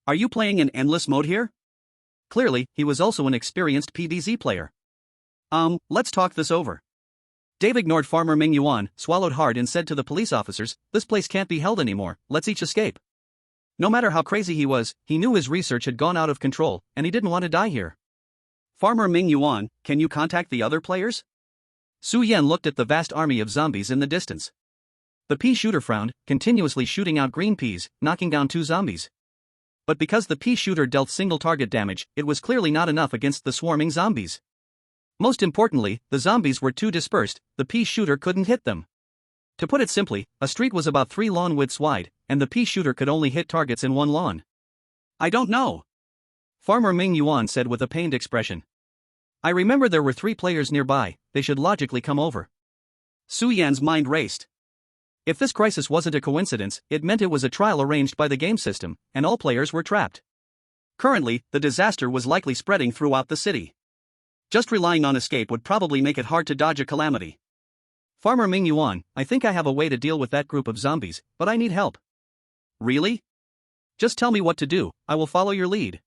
Are you playing in endless mode here? Clearly, he was also an experienced PvZ player. Let's talk this over. Dave ignored Farmer Ming Yuan, swallowed hard and said to the police officers, this place can't be held anymore, let's each escape. No matter how crazy he was, he knew his research had gone out of control, and he didn't want to die here. Farmer Ming Yuan, can you contact the other players? Su Yan looked at the vast army of zombies in the distance. The pea shooter frowned, continuously shooting out green peas, knocking down 2 zombies. But because the pea shooter dealt single target damage, it was clearly not enough against the swarming zombies. Most importantly, the zombies were too dispersed, the pea shooter couldn't hit them. To put it simply, a street was about 3 lawn widths wide, and the pea shooter could only hit targets in 1 lawn. I don't know. Farmer Ming Yuan said with a pained expression. I remember there were 3 players nearby, they should logically come over. Su Yan's mind raced. If this crisis wasn't a coincidence, it meant it was a trial arranged by the game system, and all players were trapped. Currently, the disaster was likely spreading throughout the city. Just relying on escape would probably make it hard to dodge a calamity. Farmer Ming Yuan, I think I have a way to deal with that group of zombies, but I need help. Really? Just tell me what to do, I will follow your lead.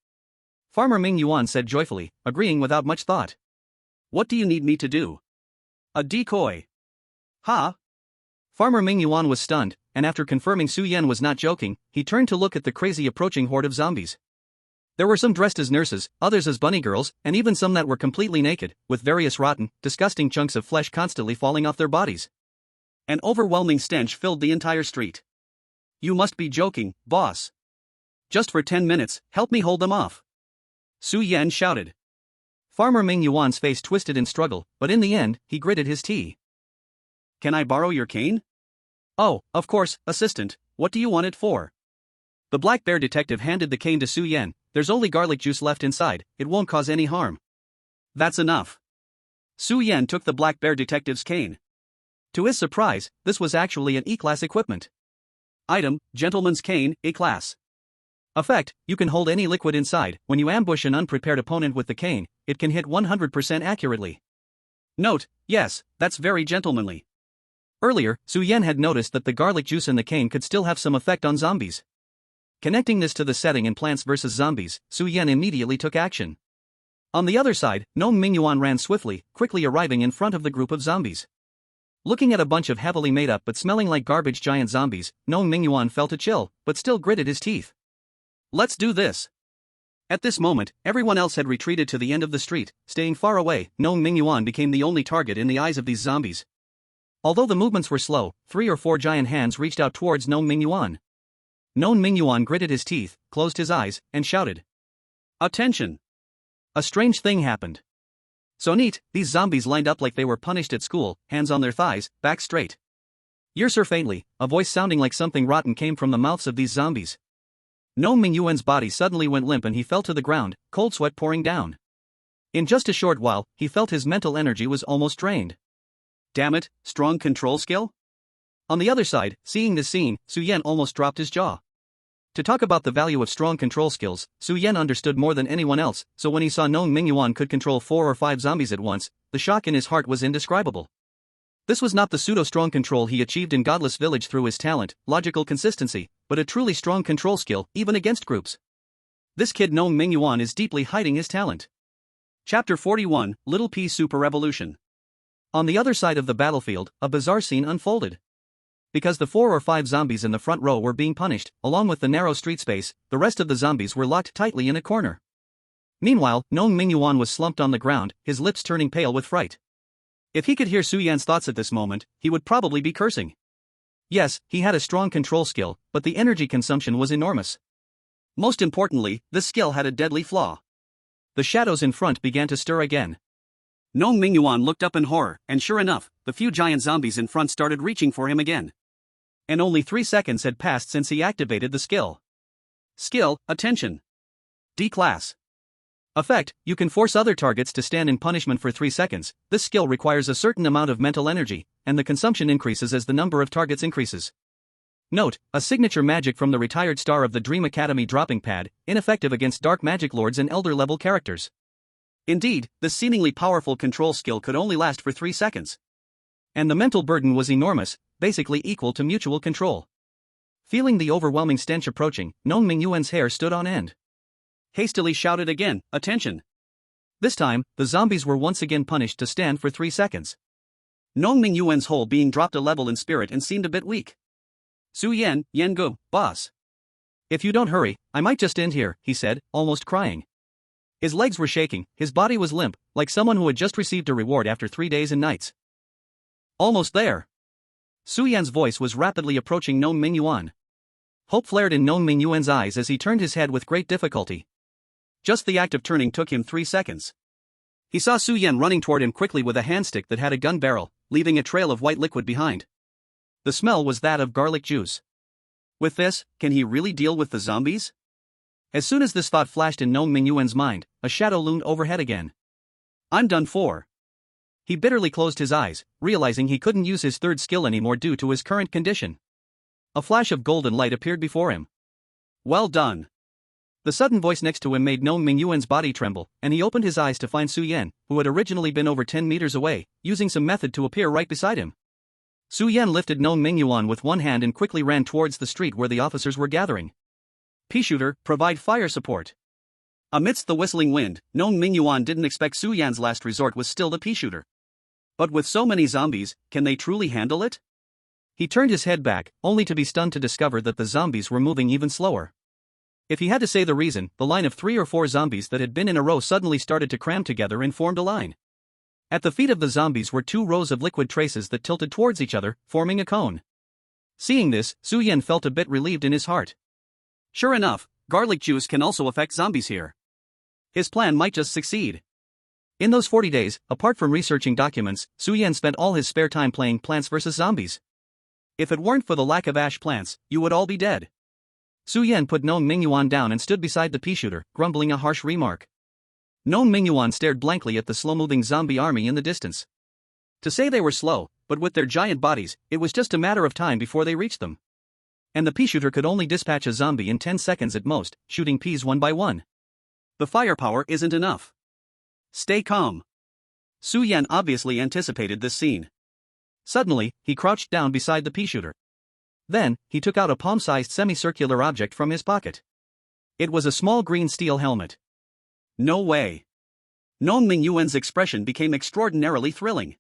Farmer Ming Yuan said joyfully, agreeing without much thought. What do you need me to do? A decoy. Ha? Farmer Ming Yuan was stunned, and after confirming Su Yan was not joking, he turned to look at the crazy approaching horde of zombies. There were some dressed as nurses, others as bunny girls, and even some that were completely naked, with various rotten, disgusting chunks of flesh constantly falling off their bodies. An overwhelming stench filled the entire street. You must be joking, boss. Just for 10 minutes, help me hold them off. Su Yan shouted. Farmer Ming Yuan's face twisted in struggle, but in the end, he gritted his teeth. Can I borrow your cane? Oh, of course, assistant, what do you want it for? The black bear detective handed the cane to Su Yan. There's only garlic juice left inside, it won't cause any harm. That's enough. Su Yan took the black bear detective's cane. To his surprise, this was actually an E-class equipment. Item, gentleman's cane, A-class. Effect, you can hold any liquid inside. When you ambush an unprepared opponent with the cane, it can hit 100% accurately. Note, yes, that's very gentlemanly. Earlier, Su Yan had noticed that the garlic juice in the cane could still have some effect on zombies. Connecting this to the setting in Plants vs. Zombies, Su Yan immediately took action. On the other side, Gnome Mingyuan ran swiftly, quickly arriving in front of the group of zombies. Looking at a bunch of heavily made up but smelling like garbage giant zombies, Gnome Mingyuan felt a chill, but still gritted his teeth. Let's do this. At this moment, everyone else had retreated to the end of the street, staying far away. Gnome Mingyuan became the only target in the eyes of these zombies. Although the movements were slow, 3 or 4 giant hands reached out towards Gnome Mingyuan. Gnome Mingyuan gritted his teeth, closed his eyes, and shouted. Attention! A strange thing happened. So neat, these zombies lined up like they were punished at school, hands on their thighs, back straight. Yes sir, faintly, a voice sounding like something rotten came from the mouths of these zombies. Gnome Mingyuan's body suddenly went limp and he fell to the ground, cold sweat pouring down. In just a short while, he felt his mental energy was almost drained. Damn it, strong control skill? On the other side, seeing this scene, Su Yan almost dropped his jaw. To talk about the value of strong control skills, Su Yan understood more than anyone else, so when he saw Gnome Mingyuan could control 4 or 5 zombies at once, the shock in his heart was indescribable. This was not the pseudo-strong control he achieved in Godless Village through his talent, logical consistency, but a truly strong control skill, even against groups. This kid Gnome Mingyuan is deeply hiding his talent. Chapter 41, Little P Super Revolution. On the other side of the battlefield, a bizarre scene unfolded. Because the 4 or 5 zombies in the front row were being punished, along with the narrow street space, the rest of the zombies were locked tightly in a corner. Meanwhile, Gnome Mingyuan was slumped on the ground, his lips turning pale with fright. If he could hear Su Yan's thoughts at this moment, he would probably be cursing. Yes, he had a strong control skill, but the energy consumption was enormous. Most importantly, this skill had a deadly flaw. The shadows in front began to stir again. Gnome Mingyuan looked up in horror, and sure enough, the few giant zombies in front started reaching for him again. And only 3 seconds had passed since he activated the skill. Skill, attention. D-class. Effect, you can force other targets to stand in punishment for 3 seconds. This skill requires a certain amount of mental energy, and the consumption increases as the number of targets increases. Note, a signature magic from the retired star of the Dream Academy dropping pad, ineffective against dark magic lords and elder-level characters. Indeed, this seemingly powerful control skill could only last for 3 seconds. And the mental burden was enormous, basically equal to mutual control. Feeling the overwhelming stench approaching, Gnome Mingyuan's hair stood on end. Hastily shouted again, attention. This time, the zombies were once again punished to stand for 3 seconds. Gnome Mingyuan's whole being dropped a level in spirit and seemed a bit weak. Su Yan, Yengu, boss. If you don't hurry, I might just end here, he said, almost crying. His legs were shaking, his body was limp, like someone who had just received a reward after 3 days and nights. Almost there. Su Yan's voice was rapidly approaching Gnome Mingyuan. Hope flared in Gnome Mingyuan's eyes as he turned his head with great difficulty. Just the act of turning took him 3 seconds. He saw Su Yan running toward him quickly with a handstick that had a gun barrel, leaving a trail of white liquid behind. The smell was that of garlic juice. With this, can he really deal with the zombies? As soon as this thought flashed in Gnome Mingyuan's mind, a shadow loomed overhead again. I'm done for. He bitterly closed his eyes, realizing he couldn't use his third skill anymore due to his current condition. A flash of golden light appeared before him. Well done. The sudden voice next to him made Nong Mingyuan's body tremble, and he opened his eyes to find Su Yan, who had originally been over 10 meters away, using some method to appear right beside him. Su Yan lifted Nong Mingyuan with one hand and quickly ran towards the street where the officers were gathering. Pea-shooter, provide fire support. Amidst the whistling wind, Nong Mingyuan didn't expect Su Yan's last resort was still the pea-shooter. But with so many zombies, can they truly handle it? He turned his head back, only to be stunned to discover that the zombies were moving even slower. If he had to say the reason, the line of 3 or 4 zombies that had been in a row suddenly started to cram together and formed a line. At the feet of the zombies were 2 rows of liquid traces that tilted towards each other, forming a cone. Seeing this, Su Yan felt a bit relieved in his heart. Sure enough, garlic juice can also affect zombies here. His plan might just succeed. In those 40 days, apart from researching documents, Su Yan spent all his spare time playing Plants vs. Zombies. If it weren't for the lack of ash plants, you would all be dead. Su Yan put Nong Mingyuan down and stood beside the pea-shooter, grumbling a harsh remark. Nong Mingyuan stared blankly at the slow-moving zombie army in the distance. To say they were slow, but with their giant bodies, it was just a matter of time before they reached them. And the pea-shooter could only dispatch a zombie in 10 seconds at most, shooting peas one by one. The firepower isn't enough. Stay calm. Su Yan obviously anticipated this scene. Suddenly, he crouched down beside the pea-shooter. Then, he took out a palm-sized semicircular object from his pocket. It was a small green steel helmet. No way. Nong Mingyuan's expression became extraordinarily thrilling.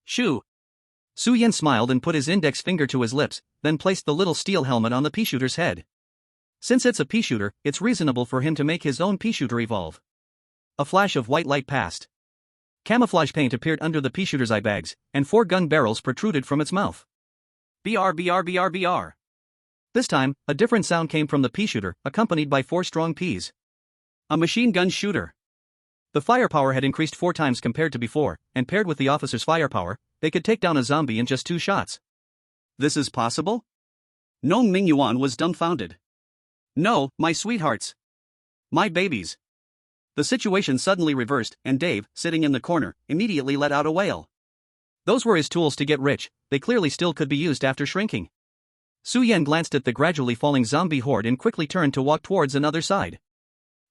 Shoo. Su Yan smiled and put his index finger to his lips, then placed the little steel helmet on the pea-shooter's head. Since it's a pea-shooter, it's reasonable for him to make his own pea-shooter evolve. A flash of white light passed. Camouflage paint appeared under the pea-shooter's eye bags, and 4 gun barrels protruded from its mouth. BR. This time, a different sound came from the pea-shooter, accompanied by 4 strong peas. A machine gun shooter. The firepower had increased 4 times compared to before, and paired with the officer's firepower, they could take down a zombie in just 2 shots. This is possible? Nong Mingyuan was dumbfounded. No, my sweethearts. My babies. The situation suddenly reversed, and Dave, sitting in the corner, immediately let out a wail. Those were his tools to get rich, they clearly still could be used after shrinking. Su Yan glanced at the gradually falling zombie horde and quickly turned to walk towards another side.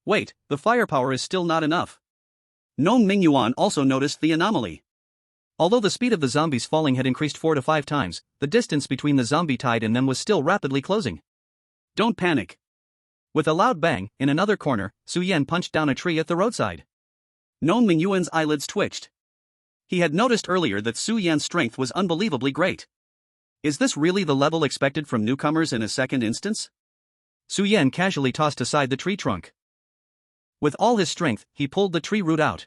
Wait, the firepower is still not enough. Nong Mingyuan also noticed the anomaly. Although the speed of the zombies falling had increased 4 to 5 times, the distance between the zombie tide and them was still rapidly closing. Don't panic. With a loud bang, in another corner, Su Yan punched down a tree at the roadside. Nong Mingyuan's eyelids twitched. He had noticed earlier that Su Yan's strength was unbelievably great. Is this really the level expected from newcomers in a second instance? Su Yan casually tossed aside the tree trunk. With all his strength, he pulled the tree root out.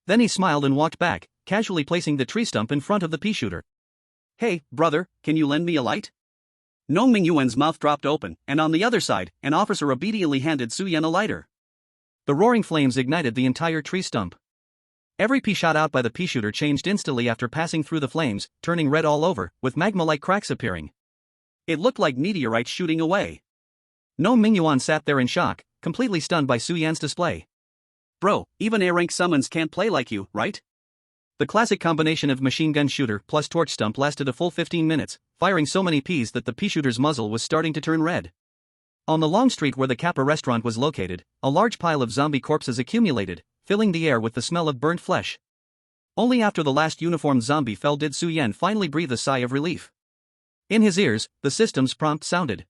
Then he smiled and walked back, casually placing the tree stump in front of the pea-shooter. Hey, brother, can you lend me a light? Nong Mingyuan's mouth dropped open, and on the other side, an officer obediently handed Su Yan a lighter. The roaring flames ignited the entire tree stump. Every pea shot out by the pea-shooter changed instantly after passing through the flames, turning red all over, with magma-like cracks appearing. It looked like meteorites shooting away. Nong Mingyuan sat there in shock, completely stunned by Su Yan's display. Bro, even A-rank summons can't play like you, right? The classic combination of machine gun shooter plus torch stump lasted a full 15 minutes, firing so many peas that the pea-shooter's muzzle was starting to turn red. On the long street where the Kappa restaurant was located, a large pile of zombie corpses accumulated, filling the air with the smell of burnt flesh. Only after the last uniformed zombie fell did Su Yan finally breathe a sigh of relief. In his ears, the system's prompt sounded.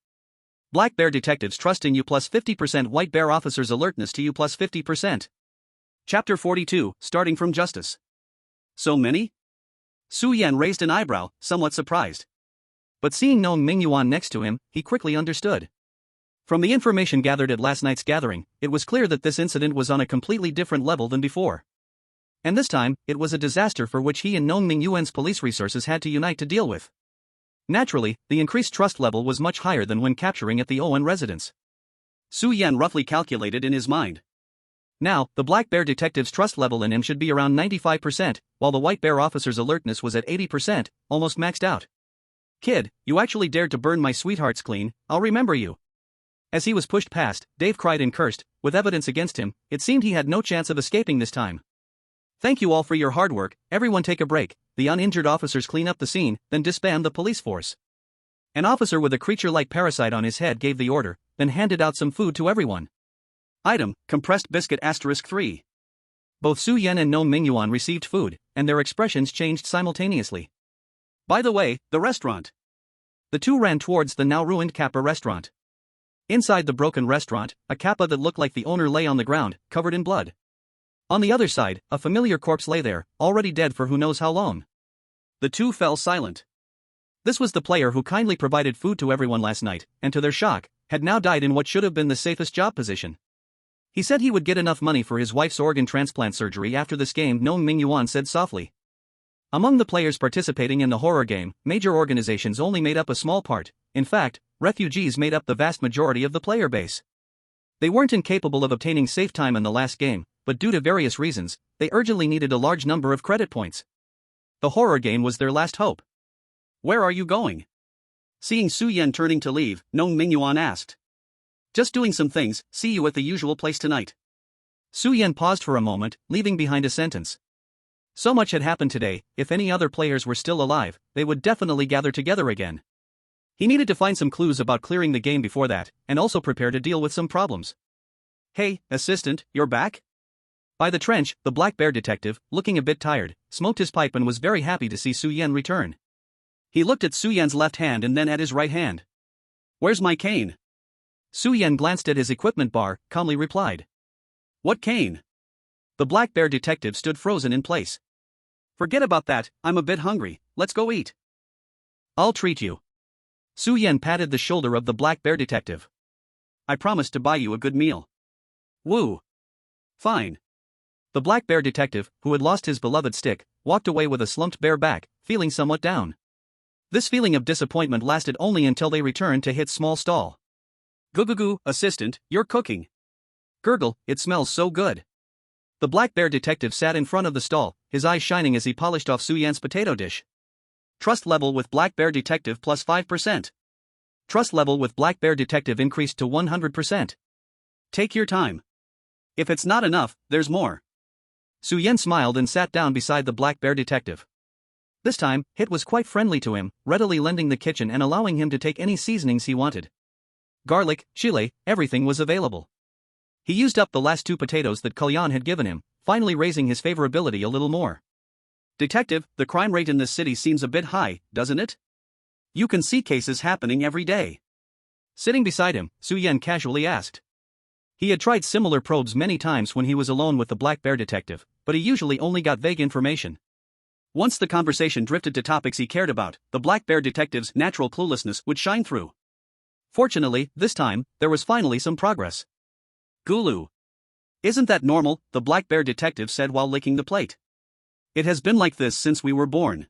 Black Bear detectives trusting you plus 50%, White Bear officers alertness to you plus 50%. Chapter 42, starting from justice. So many? Su Yan raised an eyebrow, somewhat surprised. But seeing Nong Mingyuan next to him, he quickly understood. From the information gathered at last night's gathering, it was clear that this incident was on a completely different level than before. And this time, it was a disaster for which he and Nong Mingyuan's police resources had to unite to deal with. Naturally, the increased trust level was much higher than when capturing at the Owen residence. Su Yan roughly calculated in his mind. Now, the Black Bear detective's trust level in him should be around 95%, while the White Bear officer's alertness was at 80%, almost maxed out. Kid, you actually dared to burn my sweethearts clean, I'll remember you. As he was pushed past, Dave cried and cursed. With evidence against him, it seemed he had no chance of escaping this time. Thank you all for your hard work, everyone take a break. The uninjured officers clean up the scene, then disband the police force. An officer with a creature-like parasite on his head gave the order, then handed out some food to everyone. Item, compressed biscuit *3. Both Su Yan and No Mingyuan received food, and their expressions changed simultaneously. By the way, the restaurant. The two ran towards the now ruined Kappa restaurant. Inside the broken restaurant, a Kappa that looked like the owner lay on the ground, covered in blood. On the other side, a familiar corpse lay there, already dead for who knows how long. The two fell silent. This was the player who kindly provided food to everyone last night, and to their shock, had now died in what should have been the safest job position. He said he would get enough money for his wife's organ transplant surgery after this game, No Mingyuan said softly. Among the players participating in the horror game, major organizations only made up a small part. In fact, refugees made up the vast majority of the player base. They weren't incapable of obtaining safe time in the last game, but due to various reasons, they urgently needed a large number of credit points. The horror game was their last hope. Where are you going? Seeing Su Yan turning to leave, No Mingyuan asked. Just doing some things, see you at the usual place tonight. Su Yan paused for a moment, leaving behind a sentence. So much had happened today, if any other players were still alive, they would definitely gather together again. He needed to find some clues about clearing the game before that, and also prepare to deal with some problems. Hey, assistant, you're back? By the trench, the black bear detective, looking a bit tired, smoked his pipe and was very happy to see Su Yan return. He looked at Su Yan's left hand and then at his right hand. Where's my cane? Su Yan glanced at his equipment bar, calmly replied. What cane? The black bear detective stood frozen in place. Forget about that, I'm a bit hungry, let's go eat. I'll treat you. Su Yan patted the shoulder of the black bear detective. I promised to buy you a good meal. Woo. Fine. The black bear detective, who had lost his beloved stick, walked away with a slumped bare back, feeling somewhat down. This feeling of disappointment lasted only until they returned to Hit's small stall. Goo, assistant, you're cooking. Gurgle, it smells so good. The black bear detective sat in front of the stall, his eyes shining as he polished off Su Yan's potato dish. Trust level with black bear detective plus 5%. Trust level with black bear detective increased to 100%. Take your time. If it's not enough, there's more. Su Yan smiled and sat down beside the black bear detective. This time, Hit was quite friendly to him, readily lending the kitchen and allowing him to take any seasonings he wanted. Garlic, chile, everything was available. He used up the last 2 potatoes that Kalyan had given him, finally raising his favorability a little more. Detective, the crime rate in this city seems a bit high, doesn't it? You can see cases happening every day. Sitting beside him, Su Yan casually asked. He had tried similar probes many times when he was alone with the black bear detective, but he usually only got vague information. Once the conversation drifted to topics he cared about, the black bear detective's natural cluelessness would shine through. Fortunately, this time, there was finally some progress. Gulu. Isn't that normal? The black bear detective said while licking the plate. It has been like this since we were born.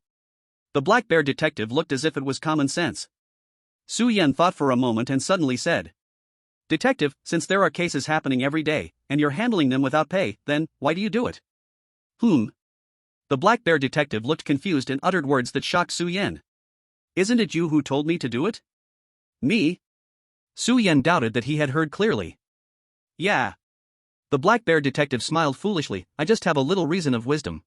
The black bear detective looked as if it was common sense. Su Yan thought for a moment and suddenly said. Detective, since there are cases happening every day, and you're handling them without pay, then, why do you do it? The black bear detective looked confused and uttered words that shocked Su Yan. Isn't it you who told me to do it? Me? Su Yan doubted that he had heard clearly. Yeah. The black bear detective smiled foolishly. I just have a little reason of wisdom.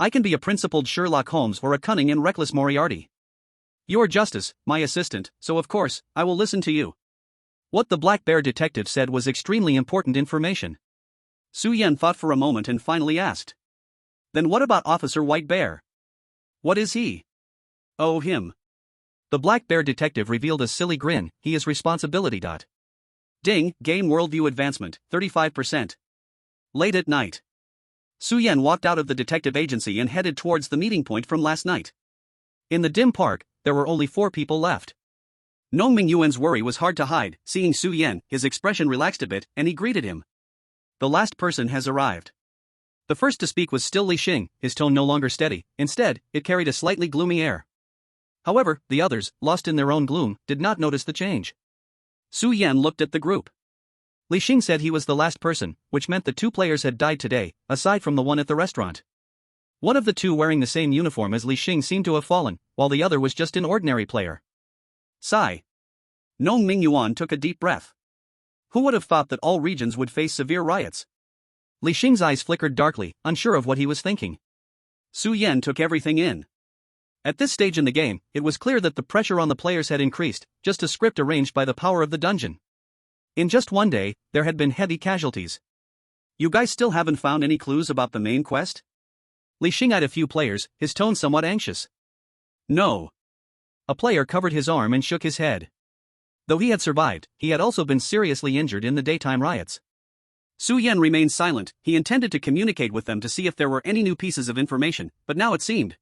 I can be a principled Sherlock Holmes or a cunning and reckless Moriarty. You're Justice, my assistant, so of course, I will listen to you. What the black bear detective said was extremely important information. Su Yan thought for a moment and finally asked. Then what about Officer White Bear? What is he? Oh, him. The black bear detective revealed a silly grin. He is responsibility. Ding, game worldview advancement, 35%. Late at night. Su Yan walked out of the detective agency and headed towards the meeting point from last night. In the dim park, there were only 4 people left. No Mingyuan's worry was hard to hide. Seeing Su Yan, his expression relaxed a bit, and he greeted him. The last person has arrived. The first to speak was still Li Xing, his tone no longer steady. Instead, it carried a slightly gloomy air. However, the others, lost in their own gloom, did not notice the change. Su Yan looked at the group. Li Xing said he was the last person, which meant the 2 players had died today, aside from the one at the restaurant. One of the 2 wearing the same uniform as Li Xing seemed to have fallen, while the other was just an ordinary player. Sigh. No Mingyuan took a deep breath. Who would have thought that all regions would face severe riots? Li Xing's eyes flickered darkly, unsure of what he was thinking. Su Yan took everything in. At this stage in the game, it was clear that the pressure on the players had increased, just a script arranged by the power of the dungeon. In just one day, there had been heavy casualties. You guys still haven't found any clues about the main quest? Li Xing eyed a few players, his tone somewhat anxious. No. A player covered his arm and shook his head. Though he had survived, he had also been seriously injured in the daytime riots. Su Yan remained silent. He intended to communicate with them to see if there were any new pieces of information, but now it seemed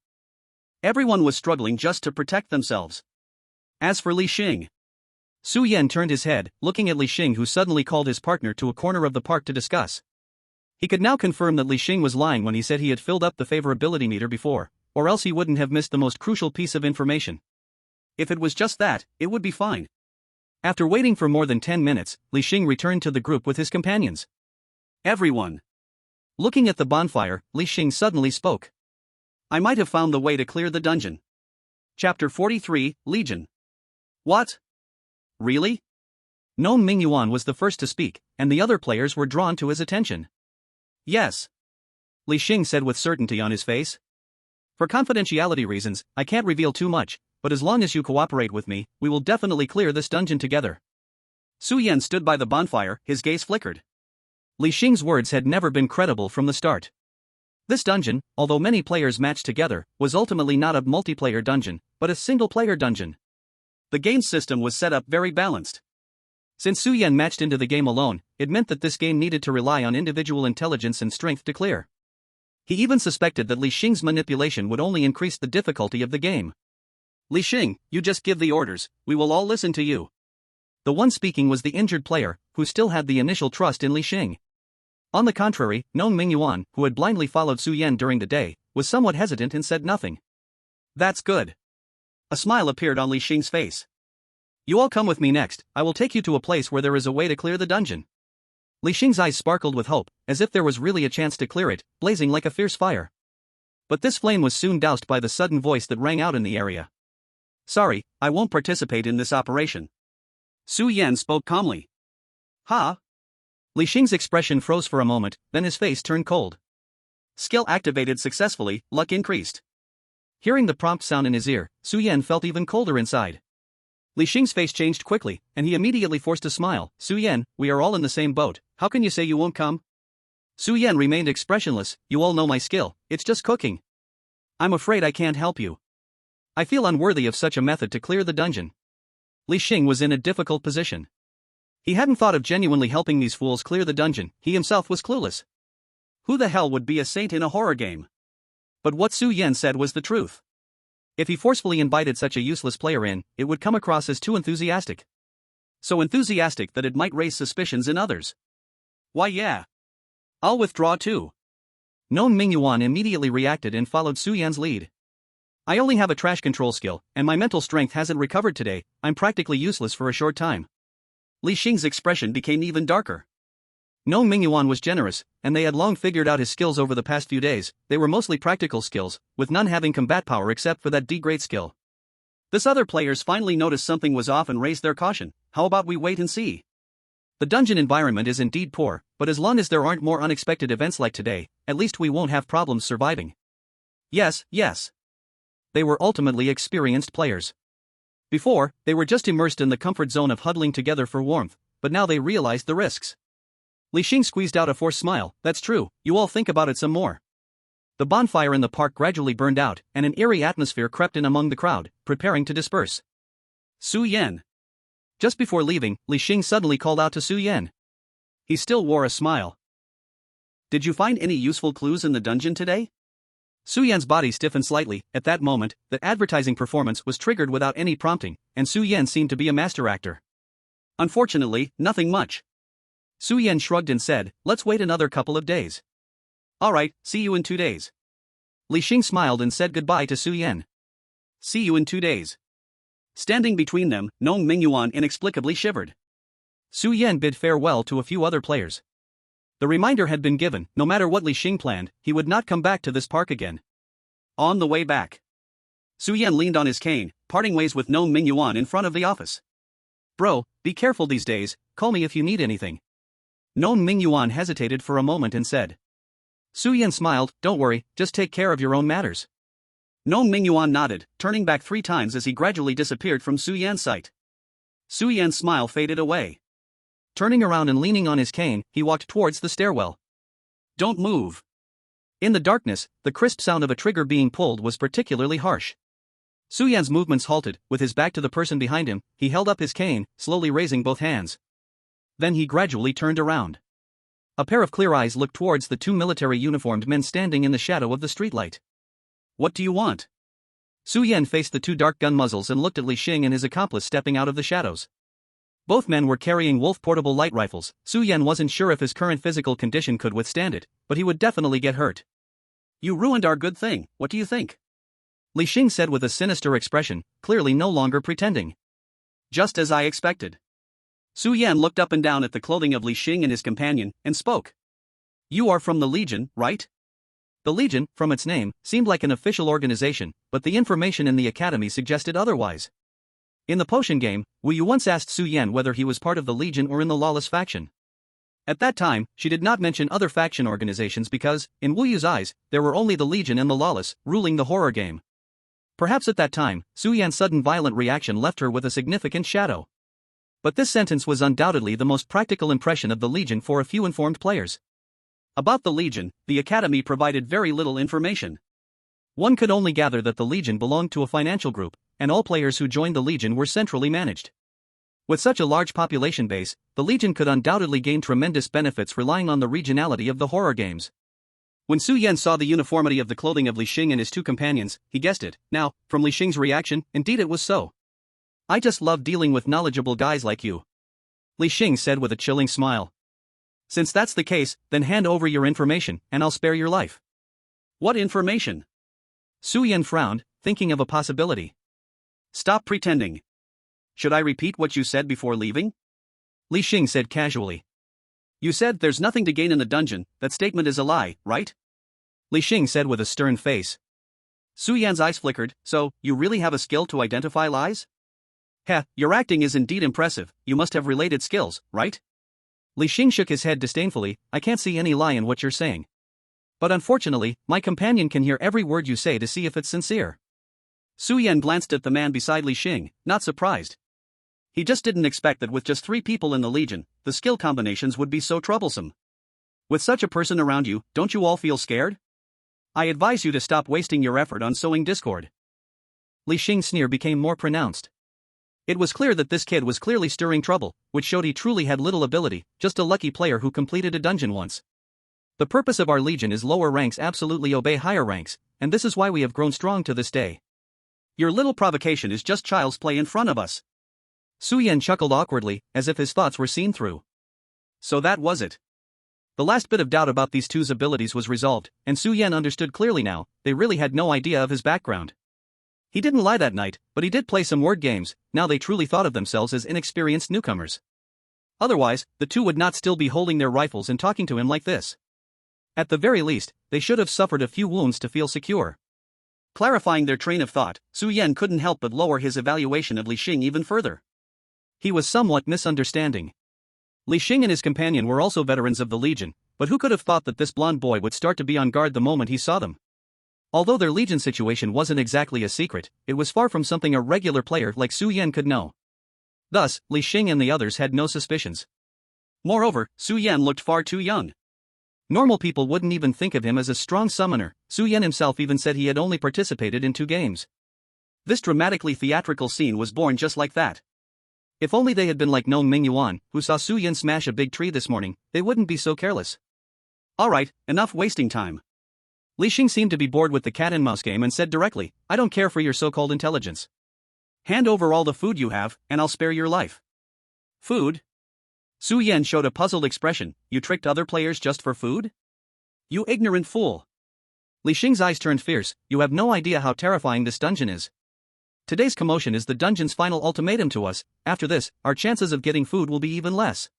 everyone was struggling just to protect themselves. As for Li Xing, Su Yan turned his head, looking at Li Xing, who suddenly called his partner to a corner of the park to discuss. He could now confirm that Li Xing was lying when he said he had filled up the favorability meter before, or else he wouldn't have missed the most crucial piece of information. If it was just that, it would be fine. After waiting for more than 10 minutes, Li Xing returned to the group with his companions. Everyone. Looking at the bonfire, Li Xing suddenly spoke. I might have found the way to clear the dungeon. Chapter 43, Legion. What? Really? Gnome Mingyuan was the first to speak, and the other players were drawn to his attention. Yes. Li Xing said with certainty on his face. For confidentiality reasons, I can't reveal too much, but as long as you cooperate with me, we will definitely clear this dungeon together. Su Yan stood by the bonfire, his gaze flickered. Li Xing's words had never been credible from the start. This dungeon, although many players matched together, was ultimately not a multiplayer dungeon, but a single-player dungeon. The game system was set up very balanced. Since Su Yan matched into the game alone, it meant that this game needed to rely on individual intelligence and strength to clear. He even suspected that Li Xing's manipulation would only increase the difficulty of the game. Li Xing, you just give the orders, we will all listen to you. The one speaking was the injured player, who still had the initial trust in Li Xing. On the contrary, Gnome Mingyuan, who had blindly followed Su Yan during the day, was somewhat hesitant and said nothing. That's good. A smile appeared on Li Xing's face. You all come with me next, I will take you to a place where there is a way to clear the dungeon. Li Xing's eyes sparkled with hope, as if there was really a chance to clear it, blazing like a fierce fire. But this flame was soon doused by the sudden voice that rang out in the area. Sorry, I won't participate in this operation. Su Yan spoke calmly. Ha? Li Xing's expression froze for a moment, then his face turned cold. Skill activated successfully, luck increased. Hearing the prompt sound in his ear, Su Yan felt even colder inside. Li Xing's face changed quickly, and he immediately forced a smile. Su Yan, we are all in the same boat, how can you say you won't come? Su Yan remained expressionless. You all know my skill, it's just cooking. I'm afraid I can't help you. I feel unworthy of such a method to clear the dungeon. Li Xing was in a difficult position. He hadn't thought of genuinely helping these fools clear the dungeon, he himself was clueless. Who the hell would be a saint in a horror game? But what Su Yan said was the truth. If he forcefully invited such a useless player in, it would come across as too enthusiastic. So enthusiastic that it might raise suspicions in others. Why yeah. I'll withdraw too. Gnome Mingyuan immediately reacted and followed Su Yan's lead. I only have a trash control skill, and my mental strength hasn't recovered today, I'm practically useless for a short time. Li Xing's expression became even darker. Gnome Mingyuan was generous, and they had long figured out his skills over the past few days. They were mostly practical skills, with none having combat power except for that D-grade skill. This other players finally noticed something was off and raised their caution. How about we wait and see? The dungeon environment is indeed poor, but as long as there aren't more unexpected events like today, at least we won't have problems surviving. Yes. They were ultimately experienced players. Before, they were just immersed in the comfort zone of huddling together for warmth, but now they realized the risks. Li Xing squeezed out a forced smile. That's true, you all think about it some more. The bonfire in the park gradually burned out, and an eerie atmosphere crept in among the crowd, preparing to disperse. Su Yan. Just before leaving, Li Xing suddenly called out to Su Yan. He still wore a smile. Did you find any useful clues in the dungeon today? Su Yan's body stiffened slightly. At that moment, the advertising performance was triggered without any prompting, and Su Yan seemed to be a master actor. Unfortunately, nothing much. Su Yan shrugged and said, let's wait another couple of days. Alright, see you in 2 days. Li Xing smiled and said goodbye to Su Yan. See you in 2 days. Standing between them, Gnome Mingyuan inexplicably shivered. Su Yan bid farewell to a few other players. The reminder had been given, no matter what Li Xing planned, he would not come back to this park again. On the way back, Su Yan leaned on his cane, parting ways with Gnome Mingyuan in front of the office. Bro, be careful these days, call me if you need anything. Non Mingyuan hesitated for a moment and said. Su Yan smiled, don't worry, just take care of your own matters. Non Mingyuan nodded, turning back 3 times as he gradually disappeared from Su Yan's sight. Su Yan's smile faded away. Turning around and leaning on his cane, he walked towards the stairwell. Don't move. In the darkness, the crisp sound of a trigger being pulled was particularly harsh. Su Yan's movements halted. With his back to the person behind him, he held up his cane, slowly raising both hands. Then he gradually turned around. A pair of clear eyes looked towards the 2 military-uniformed men standing in the shadow of the streetlight. What do you want? Su Yan faced the 2 dark gun muzzles and looked at Li Xing and his accomplice stepping out of the shadows. Both men were carrying Wolf portable light rifles. Su Yan wasn't sure if his current physical condition could withstand it, but he would definitely get hurt. You ruined our good thing, what do you think? Li Xing said with a sinister expression, clearly no longer pretending. Just as I expected. Su Yan looked up and down at the clothing of Li Xing and his companion, and spoke. You are from the Legion, right? The Legion, from its name, seemed like an official organization, but the information in the academy suggested otherwise. In the potion game, Wu Yu once asked Su Yan whether he was part of the Legion or in the lawless faction. At that time, she did not mention other faction organizations because, in Wu Yu's eyes, there were only the Legion and the lawless, ruling the horror game. Perhaps at that time, Su Yan's sudden violent reaction left her with a significant shadow. But this sentence was undoubtedly the most practical impression of the Legion for a few informed players. About the Legion, the Academy provided very little information. One could only gather that the Legion belonged to a financial group, and all players who joined the Legion were centrally managed. With such a large population base, the Legion could undoubtedly gain tremendous benefits relying on the regionality of the horror games. When Su Yan saw the uniformity of the clothing of Li Xing and his 2 companions, he guessed it. Now, from Li Xing's reaction, indeed it was so. I just love dealing with knowledgeable guys like you. Li Xing said with a chilling smile. Since that's the case, then hand over your information, and I'll spare your life. What information? Su Yan frowned, thinking of a possibility. Stop pretending. Should I repeat what you said before leaving? Li Xing said casually. You said there's nothing to gain in the dungeon, that statement is a lie, right? Li Xing said with a stern face. Su Yan's eyes flickered, so, you really have a skill to identify lies? Heh, your acting is indeed impressive, you must have related skills, right? Li Xing shook his head disdainfully, I can't see any lie in what you're saying. But unfortunately, my companion can hear every word you say to see if it's sincere. Su Yan glanced at the man beside Li Xing, not surprised. He just didn't expect that with just 3 people in the Legion, the skill combinations would be so troublesome. With such a person around you, don't you all feel scared? I advise you to stop wasting your effort on sowing discord. Li Xing's sneer became more pronounced. It was clear that this kid was clearly stirring trouble, which showed he truly had little ability, just a lucky player who completed a dungeon once. The purpose of our Legion is lower ranks absolutely obey higher ranks, and this is why we have grown strong to this day. Your little provocation is just child's play in front of us. Su Yan chuckled awkwardly, as if his thoughts were seen through. So that was it. The last bit of doubt about these 2's abilities was resolved, and Su Yan understood clearly now, they really had no idea of his background. He didn't lie that night, but he did play some word games, now they truly thought of themselves as inexperienced newcomers. Otherwise, the 2 would not still be holding their rifles and talking to him like this. At the very least, they should have suffered a few wounds to feel secure. Clarifying their train of thought, Su Yan couldn't help but lower his evaluation of Li Xing even further. He was somewhat misunderstanding. Li Xing and his companion were also veterans of the Legion, but who could have thought that this blonde boy would start to be on guard the moment he saw them? Although their Legion situation wasn't exactly a secret, it was far from something a regular player like Su Yan could know. Thus, Li Xing and the others had no suspicions. Moreover, Su Yan looked far too young. Normal people wouldn't even think of him as a strong summoner. Su Yan himself even said he had only participated in 2 games. This dramatically theatrical scene was born just like that. If only they had been like Non Mingyuan, who saw Su Yan smash a big tree this morning, they wouldn't be so careless. Alright, enough wasting time. Li Xing seemed to be bored with the cat and mouse game and said directly, I don't care for your so-called intelligence. Hand over all the food you have, and I'll spare your life. Food? Su Yan showed a puzzled expression, you tricked other players just for food? You ignorant fool. Li Xing's eyes turned fierce, you have no idea how terrifying this dungeon is. Today's commotion is the dungeon's final ultimatum to us, after this, our chances of getting food will be even less.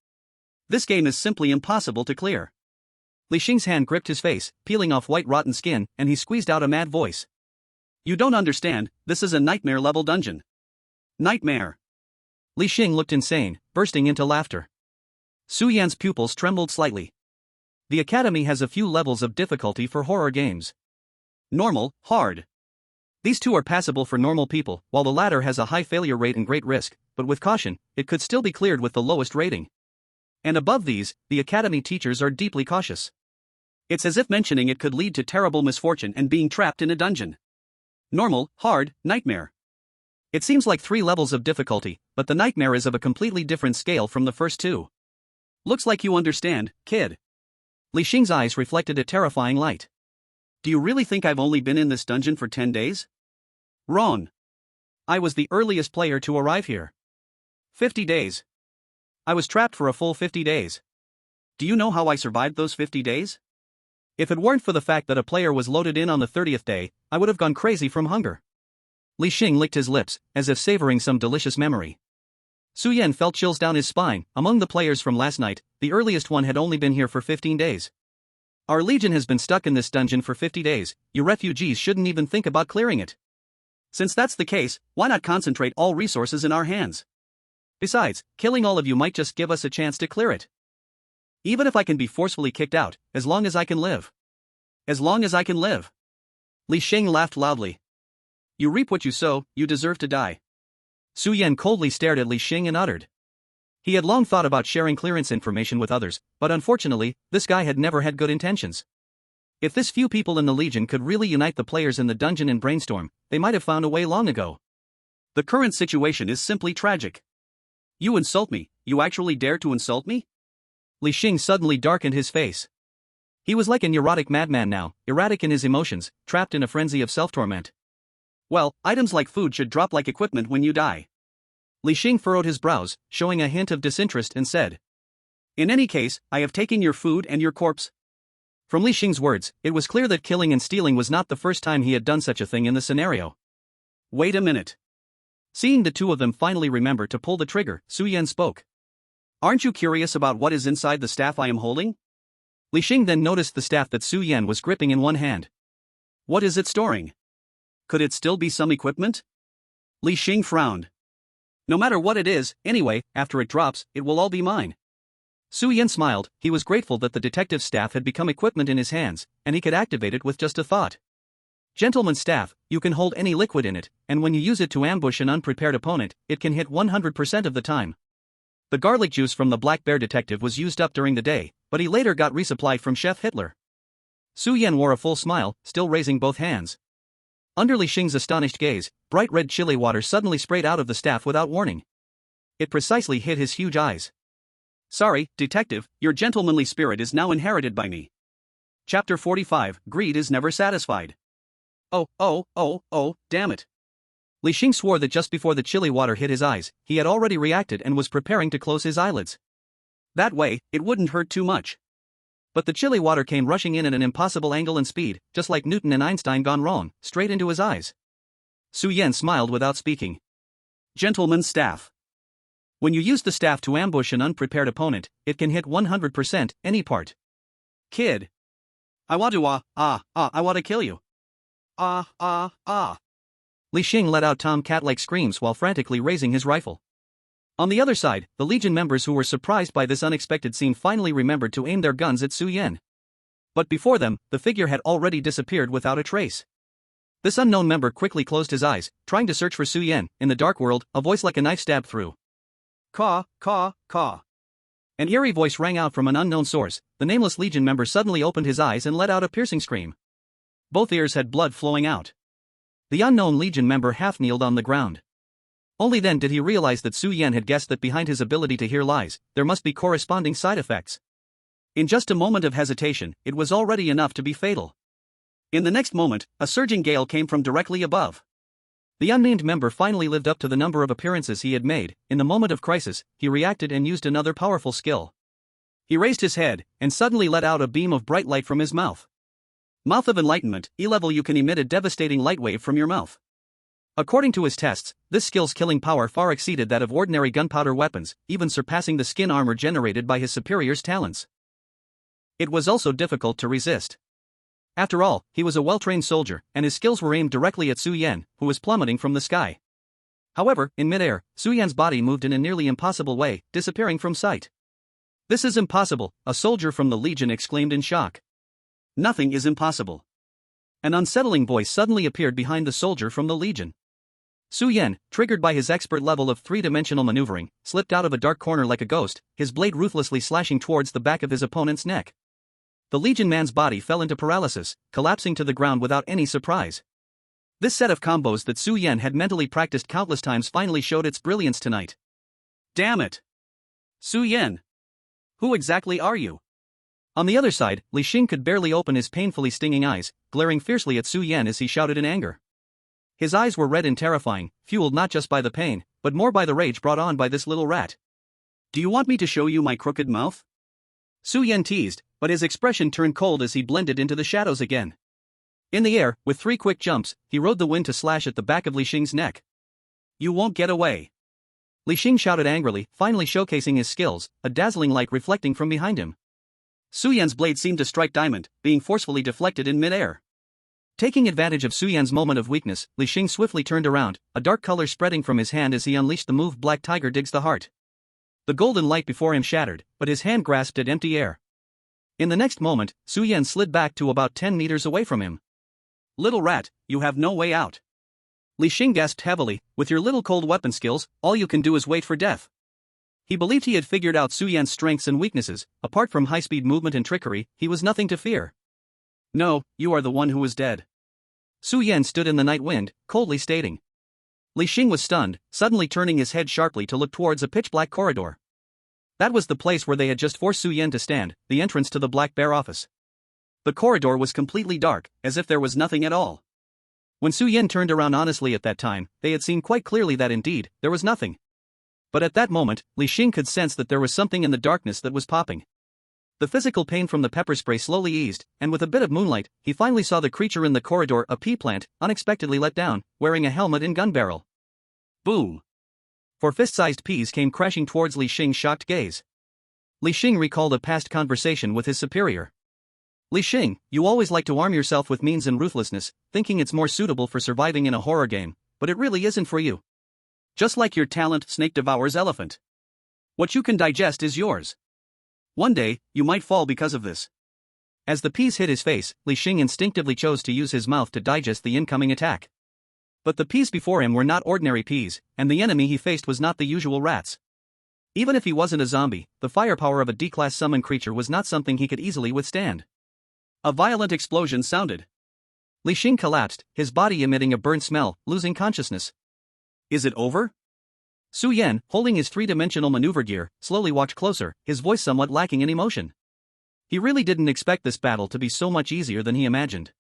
This game is simply impossible to clear. Li Xing's hand gripped his face, peeling off white rotten skin, and he squeezed out a mad voice. You don't understand, this is a nightmare-level dungeon. Nightmare. Li Xing looked insane, bursting into laughter. Su Yan's pupils trembled slightly. The academy has a few levels of difficulty for horror games. Normal, hard. These two are passable for normal people, while the latter has a high failure rate and great risk, but with caution, it could still be cleared with the lowest rating. And above these, the academy teachers are deeply cautious. It's as if mentioning it could lead to terrible misfortune and being trapped in a dungeon. Normal, hard, nightmare. It seems like 3 levels of difficulty, but the nightmare is of a completely different scale from the first 2. Looks like you understand, kid. Li Xing's eyes reflected a terrifying light. Do you really think I've only been in this dungeon for 10 days? Wrong. I was the earliest player to arrive here. 50 days. I was trapped for a full 50 days. Do you know how I survived those 50 days? If it weren't for the fact that a player was loaded in on the 30th day, I would have gone crazy from hunger. Li Xing licked his lips, as if savoring some delicious memory. Su Yan felt chills down his spine. Among the players from last night, the earliest one had only been here for 15 days. Our legion has been stuck in this dungeon for 50 days, you refugees shouldn't even think about clearing it. Since that's the case, why not concentrate all resources in our hands? Besides, killing all of you might just give us a chance to clear it. Even if I can be forcefully kicked out, as long as I can live. As long as I can live. Li Xing laughed loudly. You reap what you sow, you deserve to die. Su Yan coldly stared at Li Xing and uttered. He had long thought about sharing clearance information with others, but unfortunately, this guy had never had good intentions. If this few people in the Legion could really unite the players in the dungeon and brainstorm, they might have found a way long ago. The current situation is simply tragic. You insult me, you actually dare to insult me? Li Xing suddenly darkened his face. He was like a neurotic madman now, erratic in his emotions, trapped in a frenzy of self-torment. Well, items like food should drop like equipment when you die. Li Xing furrowed his brows, showing a hint of disinterest and said. In any case, I have taken your food and your corpse. From Li Xing's words, it was clear that killing and stealing was not the first time he had done such a thing in the scenario. Wait a minute. Seeing the two of them finally remember to pull the trigger, Su Yan spoke. Aren't you curious about what is inside the staff I am holding? Li Xing then noticed the staff that Su Yan was gripping in one hand. What is it storing? Could it still be some equipment? Li Xing frowned. No matter what it is, anyway, after it drops, it will all be mine. Su Yan smiled. He was grateful that the detective's staff had become equipment in his hands, and he could activate it with just a thought. Gentleman's staff, you can hold any liquid in it, and when you use it to ambush an unprepared opponent, it can hit 100% of the time. The garlic juice from the Black Bear detective was used up during the day, but he later got resupplied from Chef Hitler. Su Yan wore a full smile, still raising both hands. Under Li Xing's astonished gaze, bright red chili water suddenly sprayed out of the staff without warning. It precisely hit his huge eyes. Sorry, detective, your gentlemanly spirit is now inherited by me. Chapter 45, Greed is never satisfied. Oh, damn it. Li Xing swore that just before the chili water hit his eyes, he had already reacted and was preparing to close his eyelids. That way, it wouldn't hurt too much. But the chili water came rushing in at an impossible angle and speed, just like Newton and Einstein gone wrong, straight into his eyes. Su Yan smiled without speaking. Gentleman's staff. When you use the staff to ambush an unprepared opponent, it can hit 100%, any part. Kid. I want to I want to kill you. Li Xing let out tom-cat-like screams while frantically raising his rifle. On the other side, the Legion members who were surprised by this unexpected scene finally remembered to aim their guns at Su Yan. But before them, the figure had already disappeared without a trace. This unknown member quickly closed his eyes, trying to search for Su Yan. In the dark world, a voice like a knife stabbed through. Caw, caw, caw. An eerie voice rang out from an unknown source. The nameless Legion member suddenly opened his eyes and let out a piercing scream. Both ears had blood flowing out. The unknown Legion member half-kneeled on the ground. Only then did he realize that Su Yan had guessed that behind his ability to hear lies, there must be corresponding side effects. In just a moment of hesitation, it was already enough to be fatal. In the next moment, a surging gale came from directly above. The unnamed member finally lived up to the number of appearances he had made. In the moment of crisis, he reacted and used another powerful skill. He raised his head, and suddenly let out a beam of bright light from his mouth. Mouth of Enlightenment, E-level. You can emit a devastating light wave from your mouth. According to his tests, this skill's killing power far exceeded that of ordinary gunpowder weapons, even surpassing the skin armor generated by his superior's talents. It was also difficult to resist. After all, he was a well-trained soldier, and his skills were aimed directly at Su Yan, who was plummeting from the sky. However, in midair, Su Yan's body moved in a nearly impossible way, disappearing from sight. This is impossible, a soldier from the Legion exclaimed in shock. Nothing is impossible. An unsettling voice suddenly appeared behind the soldier from the Legion. Su Yan, triggered by his expert level of three-dimensional maneuvering, slipped out of a dark corner like a ghost, his blade ruthlessly slashing towards the back of his opponent's neck. The Legion man's body fell into paralysis, collapsing to the ground without any surprise. This set of combos that Su Yan had mentally practiced countless times finally showed its brilliance tonight. Damn it! Su Yan! Who exactly are you? On the other side, Li Xing could barely open his painfully stinging eyes, glaring fiercely at Su Yan as he shouted in anger. His eyes were red and terrifying, fueled not just by the pain, but more by the rage brought on by this little rat. Do you want me to show you my crooked mouth? Su Yan teased, but his expression turned cold as he blended into the shadows again. In the air, with 3 quick jumps, he rode the wind to slash at the back of Li Xing's neck. You won't get away. Li Xing shouted angrily, finally showcasing his skills, a dazzling light reflecting from behind him. Su Yan's blade seemed to strike diamond, being forcefully deflected in midair. Taking advantage of Su Yan's moment of weakness, Li Xing swiftly turned around, a dark color spreading from his hand as he unleashed the move Black Tiger Digs the Heart. The golden light before him shattered, but his hand grasped at empty air. In the next moment, Su Yan slid back to about 10 meters away from him. Little rat, you have no way out. Li Xing gasped heavily, with your little cold weapon skills, all you can do is wait for death. He believed he had figured out Su Yan's strengths and weaknesses, apart from high-speed movement and trickery, he was nothing to fear. No, you are the one who is dead. Su Yan stood in the night wind, coldly stating. Li Xing was stunned, suddenly turning his head sharply to look towards a pitch-black corridor. That was the place where they had just forced Su Yan to stand, the entrance to the Black Bear office. The corridor was completely dark, as if there was nothing at all. When Su Yan turned around honestly at that time, they had seen quite clearly that indeed, there was nothing. But at that moment, Li Xing could sense that there was something in the darkness that was popping. The physical pain from the pepper spray slowly eased, and with a bit of moonlight, he finally saw the creature in the corridor, a pea plant, unexpectedly let down, wearing a helmet and gun barrel. Boom! 4 fist-sized peas came crashing towards Li Xing's shocked gaze. Li Xing recalled a past conversation with his superior. Li Xing, you always like to arm yourself with means and ruthlessness, thinking it's more suitable for surviving in a horror game, but it really isn't for you. Just like your talent, snake devours elephant. What you can digest is yours. One day, you might fall because of this. As the peas hit his face, Li Xing instinctively chose to use his mouth to digest the incoming attack. But the peas before him were not ordinary peas, and the enemy he faced was not the usual rats. Even if he wasn't a zombie, the firepower of a D-class summon creature was not something he could easily withstand. A violent explosion sounded. Li Xing collapsed, his body emitting a burnt smell, losing consciousness. Is it over? Su Yan, holding his 3-dimensional maneuver gear, slowly walked closer, his voice somewhat lacking in emotion. He really didn't expect this battle to be so much easier than he imagined.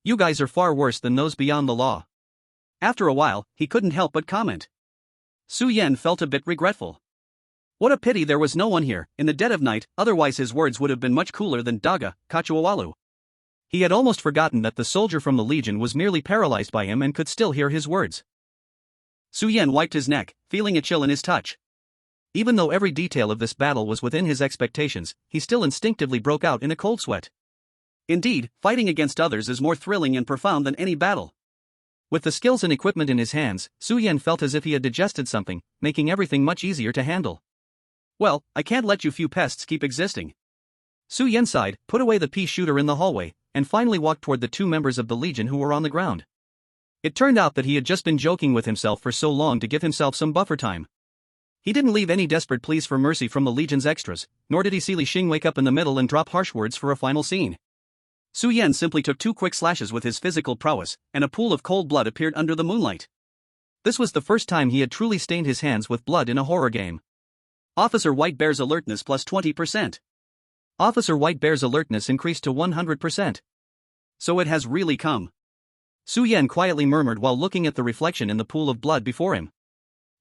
You guys are far worse than those beyond the law. After a while, he couldn't help but comment. Su Yan felt a bit regretful. What a pity there was no one here, in the dead of night, otherwise his words would have been much cooler than Daga, Kachuawalu. He had almost forgotten that the soldier from the Legion was merely paralyzed by him and could still hear his words. Su Yan wiped his neck, feeling a chill in his touch. Even though every detail of this battle was within his expectations, he still instinctively broke out in a cold sweat. Indeed, fighting against others is more thrilling and profound than any battle. With the skills and equipment in his hands, Su Yan felt as if he had digested something, making everything much easier to handle. Well, I can't let you few pests keep existing. Su Yan sighed, put away the pea shooter in the hallway, and finally walked toward the 2 members of the Legion who were on the ground. It turned out that he had just been joking with himself for so long to give himself some buffer time. He didn't leave any desperate pleas for mercy from the Legion's extras, nor did he see Li Xing wake up in the middle and drop harsh words for a final scene. Su Yan simply took 2 quick slashes with his physical prowess, and a pool of cold blood appeared under the moonlight. This was the first time he had truly stained his hands with blood in a horror game. Officer White Bear's alertness plus 20%. Officer White Bear's alertness increased to 100%. So it has really come. Su Yan quietly murmured while looking at the reflection in the pool of blood before him.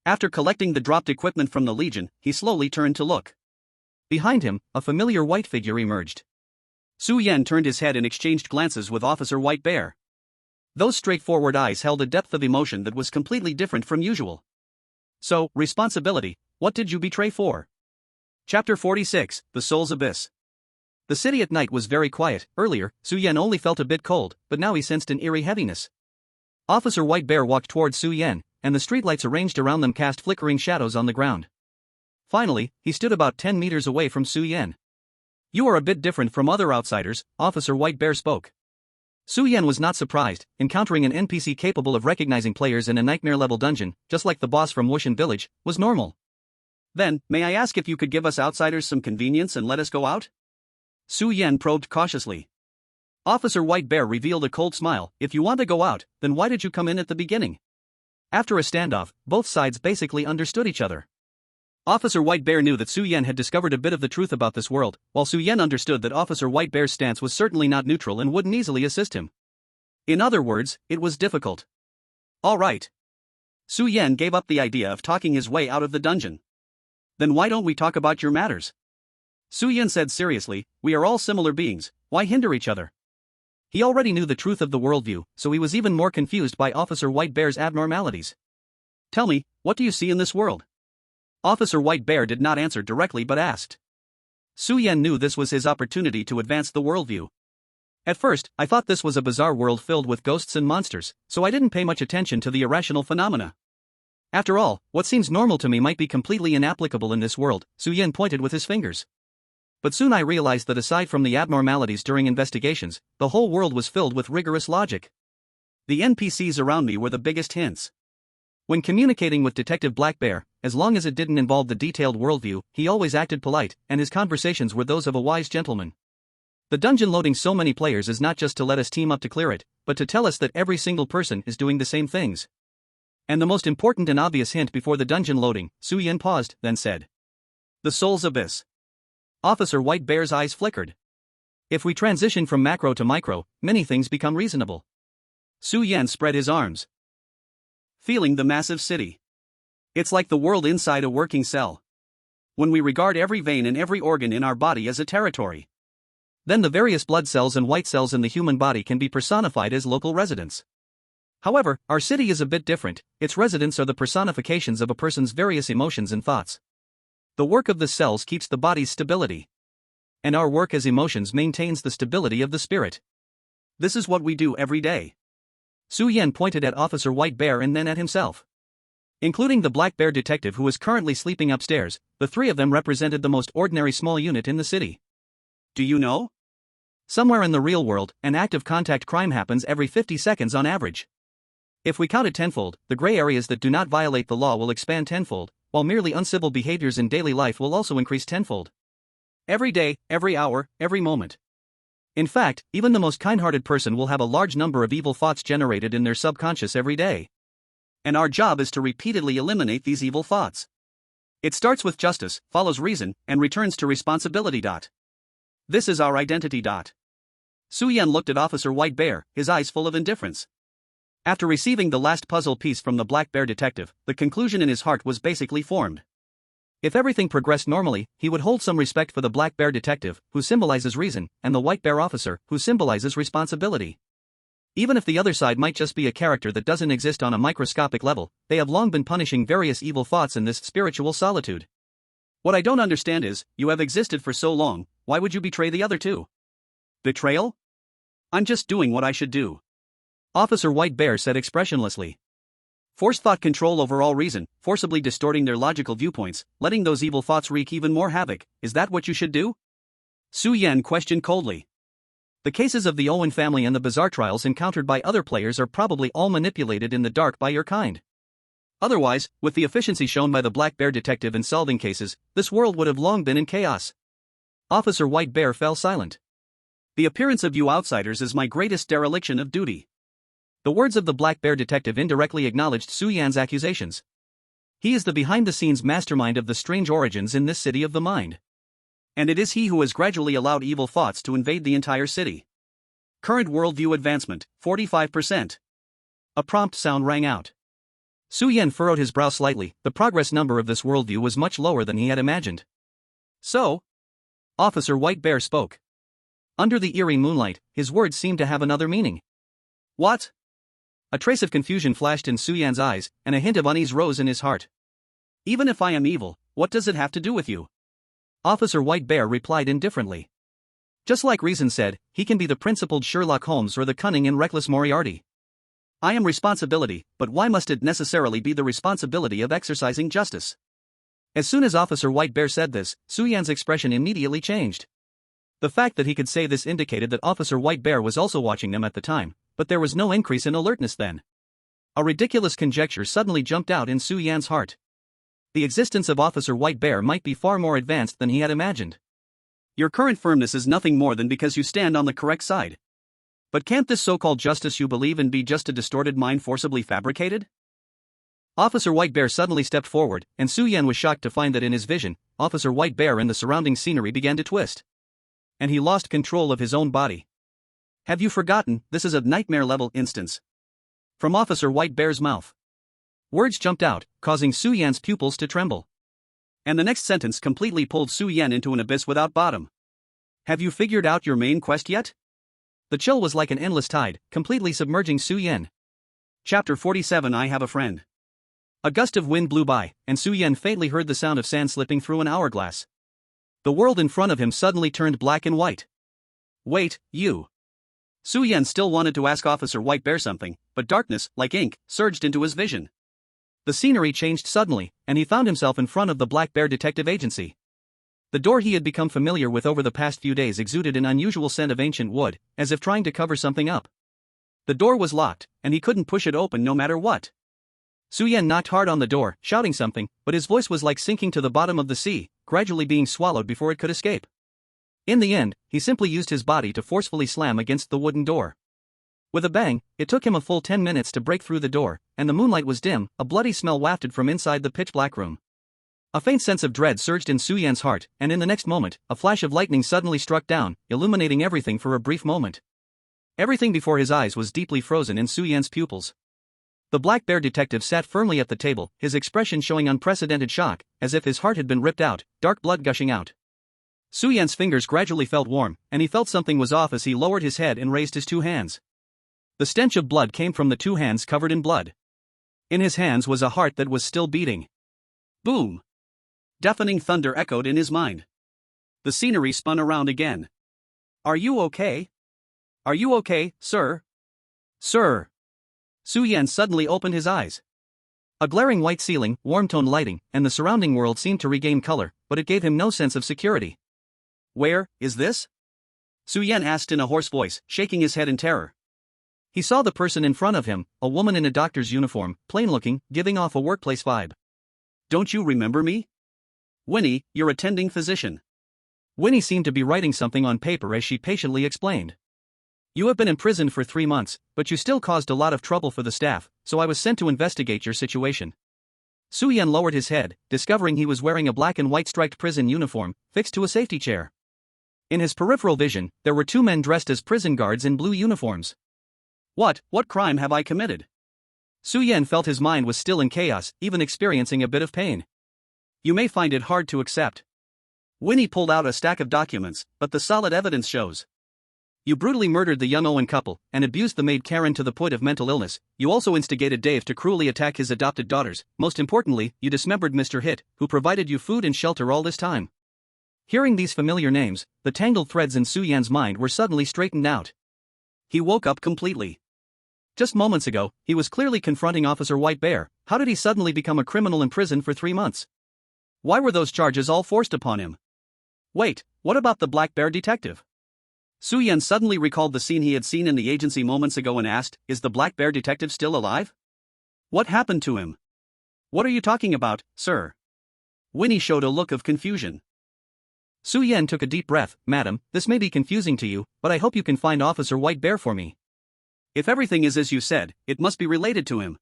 After collecting the dropped equipment from the Legion, he slowly turned to look. Behind him, a familiar white figure emerged. Su Yan turned his head and exchanged glances with Officer White Bear. Those straightforward eyes held a depth of emotion that was completely different from usual. So, responsibility, what did you betray for? Chapter 46, The Soul's Abyss. The city at night was very quiet. Earlier, Su Yan only felt a bit cold, but now he sensed an eerie heaviness. Officer White Bear walked towards Su Yan, and the streetlights arranged around them cast flickering shadows on the ground. Finally, he stood about 10 meters away from Su Yan. "You are a bit different from other outsiders," Officer White Bear spoke. Su Yan was not surprised. Encountering an NPC capable of recognizing players in a nightmare-level dungeon, just like the boss from Wushan Village, was normal. "Then, may I ask if you could give us outsiders some convenience and let us go out?" Su Yan probed cautiously. Officer White Bear revealed a cold smile. "If you want to go out, then why did you come in at the beginning?" After a standoff, both sides basically understood each other. Officer White Bear knew that Su Yan had discovered a bit of the truth about this world, while Su Yan understood that Officer White Bear's stance was certainly not neutral and wouldn't easily assist him. In other words, it was difficult. "All right." Su Yan gave up the idea of talking his way out of the dungeon. "Then why don't we talk about your matters?" Su Yan said seriously, "We are all similar beings, why hinder each other?" He already knew the truth of the worldview, so he was even more confused by Officer White Bear's abnormalities. "Tell me, what do you see in this world?" Officer White Bear did not answer directly but asked. Su Yan knew this was his opportunity to advance the worldview. "At first, I thought this was a bizarre world filled with ghosts and monsters, so I didn't pay much attention to the irrational phenomena. After all, what seems normal to me might be completely inapplicable in this world," Su Yan pointed with his fingers. "But soon I realized that aside from the abnormalities during investigations, the whole world was filled with rigorous logic. The NPCs around me were the biggest hints. When communicating with Detective Black Bear, as long as it didn't involve the detailed worldview, he always acted polite, and his conversations were those of a wise gentleman. The dungeon loading so many players is not just to let us team up to clear it, but to tell us that every single person is doing the same things. And the most important and obvious hint before the dungeon loading," Su Yan paused, then said. "The Soul's Abyss." Officer White Bear's eyes flickered. "If we transition from macro to micro, many things become reasonable." Su Yan spread his arms. "Feeling the massive city. It's like the world inside a working cell. When we regard every vein and every organ in our body as a territory, then the various blood cells and white cells in the human body can be personified as local residents. However, our city is a bit different. Its residents are the personifications of a person's various emotions and thoughts. The work of the cells keeps the body's stability. And our work as emotions maintains the stability of the spirit. This is what we do every day." Su Yan pointed at Officer White Bear and then at himself. Including the Black Bear detective who was currently sleeping upstairs, the three of them represented the most ordinary small unit in the city. "Do you know? Somewhere in the real world, an active contact crime happens every 50 seconds on average. If we count it tenfold, the gray areas that do not violate the law will expand tenfold, while merely uncivil behaviors in daily life will also increase tenfold. Every day, every hour, every moment. In fact, even the most kind-hearted person will have a large number of evil thoughts generated in their subconscious every day. And our job is to repeatedly eliminate these evil thoughts. It starts with justice, follows reason, and returns to responsibility. This is our identity. Su Yan looked at Officer White Bear, his eyes full of indifference. After receiving the last puzzle piece from the Black Bear detective, the conclusion in his heart was basically formed. If everything progressed normally, he would hold some respect for the Black Bear detective, who symbolizes reason, and the White Bear officer, who symbolizes responsibility. Even if the other side might just be a character that doesn't exist on a microscopic level, they have long been punishing various evil thoughts in this spiritual solitude. What I don't understand is, you have existed for so long, why would you betray the other two? Betrayal? I'm just doing what I should do. Officer White Bear said expressionlessly. Force thought control over all reason, forcibly distorting their logical viewpoints, letting those evil thoughts wreak even more havoc, is that what you should do? Su Yan questioned coldly. The cases of the Owen family and the bizarre trials encountered by other players are probably all manipulated in the dark by your kind. Otherwise, with the efficiency shown by the Black Bear detective in solving cases, this world would have long been in chaos. Officer White Bear fell silent. The appearance of you outsiders is my greatest dereliction of duty. The words of the Black Bear detective indirectly acknowledged Su Yan's accusations. He is the behind-the-scenes mastermind of the strange origins in this city of the mind. And it is he who has gradually allowed evil thoughts to invade the entire city. Current worldview advancement, 45%. A prompt sound rang out. Su Yan furrowed his brow slightly. The progress number of this worldview was much lower than he had imagined. So? Officer White Bear spoke. Under the eerie moonlight, his words seemed to have another meaning. What? A trace of confusion flashed in Su Yan's eyes, and a hint of unease rose in his heart. Even if I am evil, what does it have to do with you? Officer White Bear replied indifferently. Just like reason said, he can be the principled Sherlock Holmes or the cunning and reckless Moriarty. I am responsibility, but why must it necessarily be the responsibility of exercising justice? As soon as Officer White Bear said this, Su Yan's expression immediately changed. The fact that he could say this indicated that Officer White Bear was also watching them at the time, but there was no increase in alertness then. A ridiculous conjecture suddenly jumped out in Su Yan's heart. The existence of Officer White Bear might be far more advanced than he had imagined. Your current firmness is nothing more than because you stand on the correct side. But can't this so-called justice you believe in be just a distorted mind forcibly fabricated? Officer White Bear suddenly stepped forward, and Su Yan was shocked to find that in his vision, Officer White Bear and the surrounding scenery began to twist. And he lost control of his own body. Have you forgotten, this is a nightmare-level instance? From Officer White Bear's mouth. Words jumped out, causing Su Yan's pupils to tremble. And the next sentence completely pulled Su Yan into an abyss without bottom. Have you figured out your main quest yet? The chill was like an endless tide, completely submerging Su Yan. Chapter 47 I Have a Friend. A gust of wind blew by, and Su Yan faintly heard the sound of sand slipping through an hourglass. The world in front of him suddenly turned black and white. Wait, you. Su Yan still wanted to ask Officer White Bear something, but darkness, like ink, surged into his vision. The scenery changed suddenly, and he found himself in front of the Black Bear Detective Agency. The door he had become familiar with over the past few days exuded an unusual scent of ancient wood, as if trying to cover something up. The door was locked, and he couldn't push it open no matter what. Su Yan knocked hard on the door, shouting something, but his voice was like sinking to the bottom of the sea, gradually being swallowed before it could escape. In the end, he simply used his body to forcefully slam against the wooden door. With a bang, it took him a full 10 minutes to break through the door, and the moonlight was dim, a bloody smell wafted from inside the pitch-black room. A faint sense of dread surged in Su Yan's heart, and in the next moment, a flash of lightning suddenly struck down, illuminating everything for a brief moment. Everything before his eyes was deeply frozen in Su Yan's pupils. The Black Bear Detective sat firmly at the table, his expression showing unprecedented shock, as if his heart had been ripped out, dark blood gushing out. Su Yan's fingers gradually felt warm, and he felt something was off as he lowered his head and raised his two hands. The stench of blood came from the two hands covered in blood. In his hands was a heart that was still beating. Boom! Deafening thunder echoed in his mind. The scenery spun around again. Are you okay? Are you okay, sir? Sir! Su Yan suddenly opened his eyes. A glaring white ceiling, warm-toned lighting, and the surrounding world seemed to regain color, but it gave him no sense of security. Where is this? Su Yan asked in a hoarse voice, shaking his head in terror. He saw the person in front of him, a woman in a doctor's uniform, plain-looking, giving off a workplace vibe. Don't you remember me? Winnie, your attending physician. Winnie seemed to be writing something on paper as she patiently explained. You have been imprisoned for 3 months, but you still caused a lot of trouble for the staff, so I was sent to investigate your situation. Su Yan lowered his head, discovering he was wearing a black and white striped prison uniform, fixed to a safety chair. In his peripheral vision, there were 2 men dressed as prison guards in blue uniforms. What crime have I committed? Su Yan felt his mind was still in chaos, even experiencing a bit of pain. You may find it hard to accept. Winnie pulled out a stack of documents, but the solid evidence shows. You brutally murdered the young Owen couple, and abused the maid Karen to the point of mental illness. You also instigated Dave to cruelly attack his adopted daughters. Most importantly, you dismembered Mr. Hit, who provided you food and shelter all this time. Hearing these familiar names, the tangled threads in Su Yan's mind were suddenly straightened out. He woke up completely. Just moments ago, he was clearly confronting Officer White Bear. How did he suddenly become a criminal in prison for 3 months? Why were those charges all forced upon him? Wait, what about the Black Bear Detective? Su Yan suddenly recalled the scene he had seen in the agency moments ago and asked, is the Black Bear Detective still alive? What happened to him? What are you talking about, sir? Winnie showed a look of confusion. Su Yan took a deep breath. Madam, this may be confusing to you, but I hope you can find Officer White Bear for me. If everything is as you said, it must be related to him.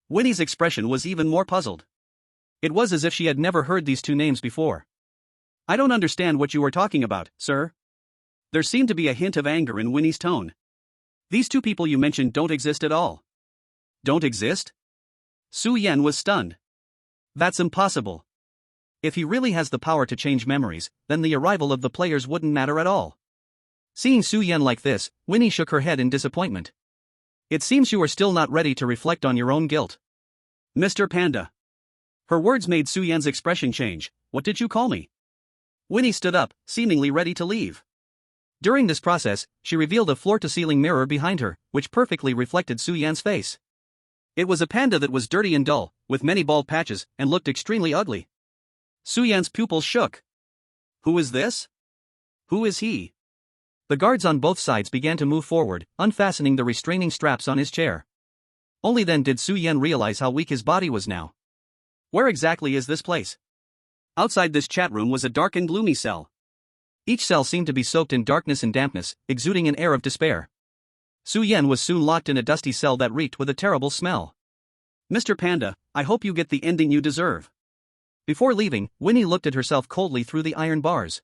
Winnie's expression was even more puzzled. It was as if she had never heard these 2 names before. I don't understand what you are talking about, sir. There seemed to be a hint of anger in Winnie's tone. These 2 people you mentioned don't exist at all. Don't exist? Su Yan was stunned. That's impossible. If he really has the power to change memories, then the arrival of the players wouldn't matter at all. Seeing Su Yan like this, Winnie shook her head in disappointment. It seems you are still not ready to reflect on your own guilt. Mr. Panda. Her words made Su Yan's expression change. What did you call me? Winnie stood up, seemingly ready to leave. During this process, she revealed a floor-to-ceiling mirror behind her, which perfectly reflected Su Yan's face. It was a panda that was dirty and dull, with many bald patches, and looked extremely ugly. Su Yan's pupils shook. Who is this? Who is he? The guards on both sides began to move forward, unfastening the restraining straps on his chair. Only then did Su Yan realize how weak his body was now. Where exactly is this place? Outside this chat room was a dark and gloomy cell. Each cell seemed to be soaked in darkness and dampness, exuding an air of despair. Su Yan was soon locked in a dusty cell that reeked with a terrible smell. Mr. Panda, I hope you get the ending you deserve. Before leaving, Winnie looked at herself coldly through the iron bars.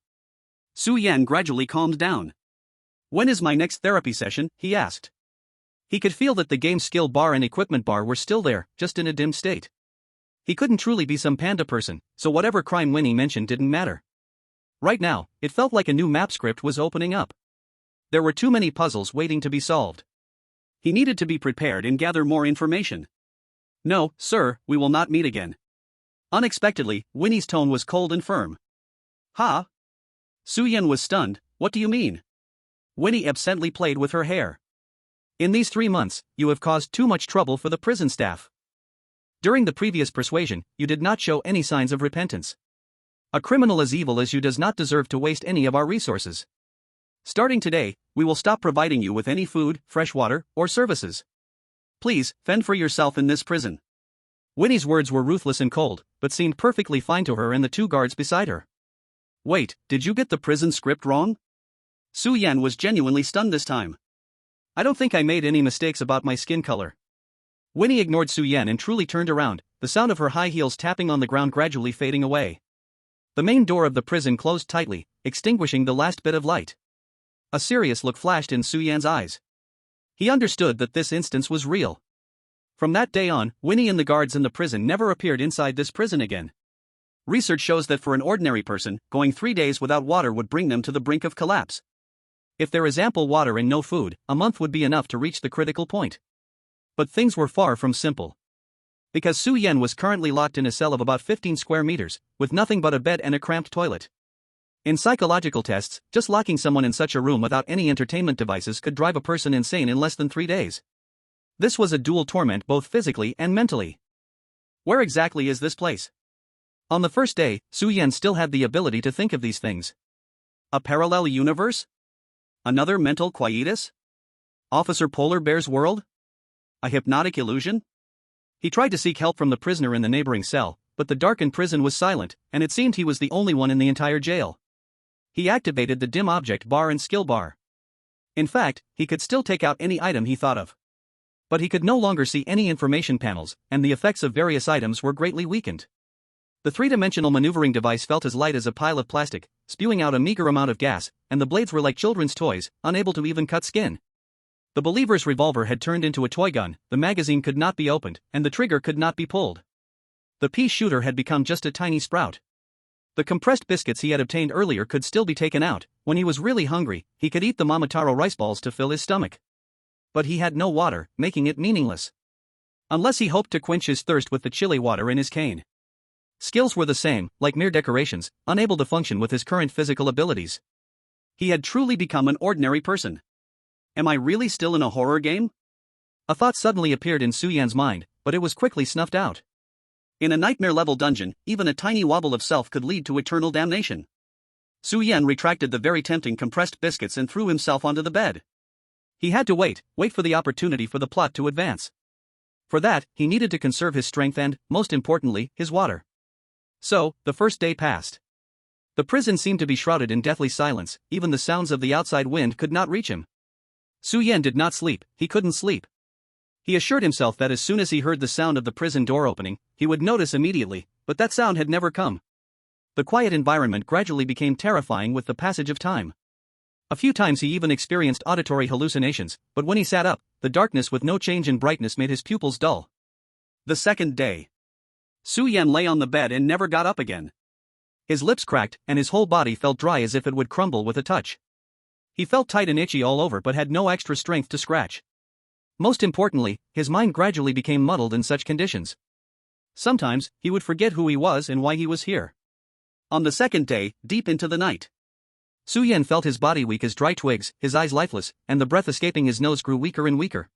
Su Yan gradually calmed down. When is my next therapy session? He asked. He could feel that the game skill bar and equipment bar were still there, just in a dim state. He couldn't truly be some panda person, so whatever crime Winnie mentioned didn't matter. Right now, it felt like a new map script was opening up. There were too many puzzles waiting to be solved. He needed to be prepared and gather more information. No, sir, we will not meet again. Unexpectedly, Winnie's tone was cold and firm. Ha? Su Yan was stunned. What do you mean? Winnie absently played with her hair. In these 3 months, you have caused too much trouble for the prison staff. During the previous persuasion, you did not show any signs of repentance. A criminal as evil as you does not deserve to waste any of our resources. Starting today, we will stop providing you with any food, fresh water, or services. Please, fend for yourself in this prison. Winnie's words were ruthless and cold, but seemed perfectly fine to her and the 2 guards beside her. Wait, did you get the prison script wrong? Su Yan was genuinely stunned this time. I don't think I made any mistakes about my skin color. Winnie ignored Su Yan and truly turned around, the sound of her high heels tapping on the ground gradually fading away. The main door of the prison closed tightly, extinguishing the last bit of light. A serious look flashed in Su Yan's eyes. He understood that this instance was real. From that day on, Winnie and the guards in the prison never appeared inside this prison again. Research shows that for an ordinary person, going 3 days without water would bring them to the brink of collapse. If there is ample water and no food, a month would be enough to reach the critical point. But things were far from simple. Because Su Yan was currently locked in a cell of about 15 square meters, with nothing but a bed and a cramped toilet. In psychological tests, just locking someone in such a room without any entertainment devices could drive a person insane in less than 3 days. This was a dual torment both physically and mentally. Where exactly is this place? On the first day, Su Yan still had the ability to think of these things. A parallel universe? Another mental quietus? Officer Polar Bear's world? A hypnotic illusion? He tried to seek help from the prisoner in the neighboring cell, but the darkened prison was silent, and it seemed he was the only one in the entire jail. He activated the dim object bar and skill bar. In fact, he could still take out any item he thought of. But he could no longer see any information panels, and the effects of various items were greatly weakened. The 3-dimensional maneuvering device felt as light as a pile of plastic, spewing out a meager amount of gas, and the blades were like children's toys, unable to even cut skin. The believer's revolver had turned into a toy gun, the magazine could not be opened, and the trigger could not be pulled. The pea shooter had become just a tiny sprout. The compressed biscuits he had obtained earlier could still be taken out. When he was really hungry, he could eat the Momotaro rice balls to fill his stomach. But he had no water, making it meaningless. Unless he hoped to quench his thirst with the chili water in his cane. Skills were the same, like mere decorations, unable to function with his current physical abilities. He had truly become an ordinary person. Am I really still in a horror game? A thought suddenly appeared in Su Yan's mind, but it was quickly snuffed out. In a nightmare-level dungeon, even a tiny wobble of self could lead to eternal damnation. Su Yan retracted the very tempting compressed biscuits and threw himself onto the bed. He had to wait for the opportunity for the plot to advance. For that, he needed to conserve his strength and, most importantly, his water. So, the first day passed. The prison seemed to be shrouded in deathly silence, even the sounds of the outside wind could not reach him. Su Yan did not sleep, he couldn't sleep. He assured himself that as soon as he heard the sound of the prison door opening, he would notice immediately, but that sound had never come. The quiet environment gradually became terrifying with the passage of time. A few times he even experienced auditory hallucinations, but when he sat up, the darkness with no change in brightness made his pupils dull. The second day. Su Yan lay on the bed and never got up again. His lips cracked, and his whole body felt dry as if it would crumble with a touch. He felt tight and itchy all over but had no extra strength to scratch. Most importantly, his mind gradually became muddled in such conditions. Sometimes, he would forget who he was and why he was here. On the second day, deep into the night, Su Yan felt his body weak as dry twigs, his eyes lifeless, and the breath escaping his nose grew weaker and weaker.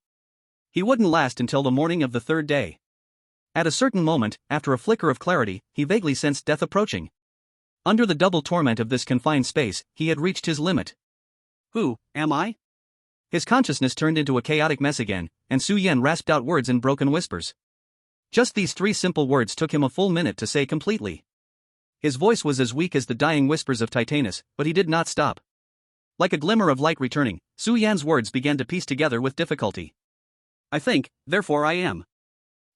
He wouldn't last until the morning of the third day. At a certain moment, after a flicker of clarity, he vaguely sensed death approaching. Under the double torment of this confined space, he had reached his limit. Who am I? His consciousness turned into a chaotic mess again, and Su Yan rasped out words in broken whispers. Just these 3 simple words took him a full minute to say completely. His voice was as weak as the dying whispers of Titanus, but he did not stop. Like a glimmer of light returning, Su Yan's words began to piece together with difficulty. I think, therefore I am.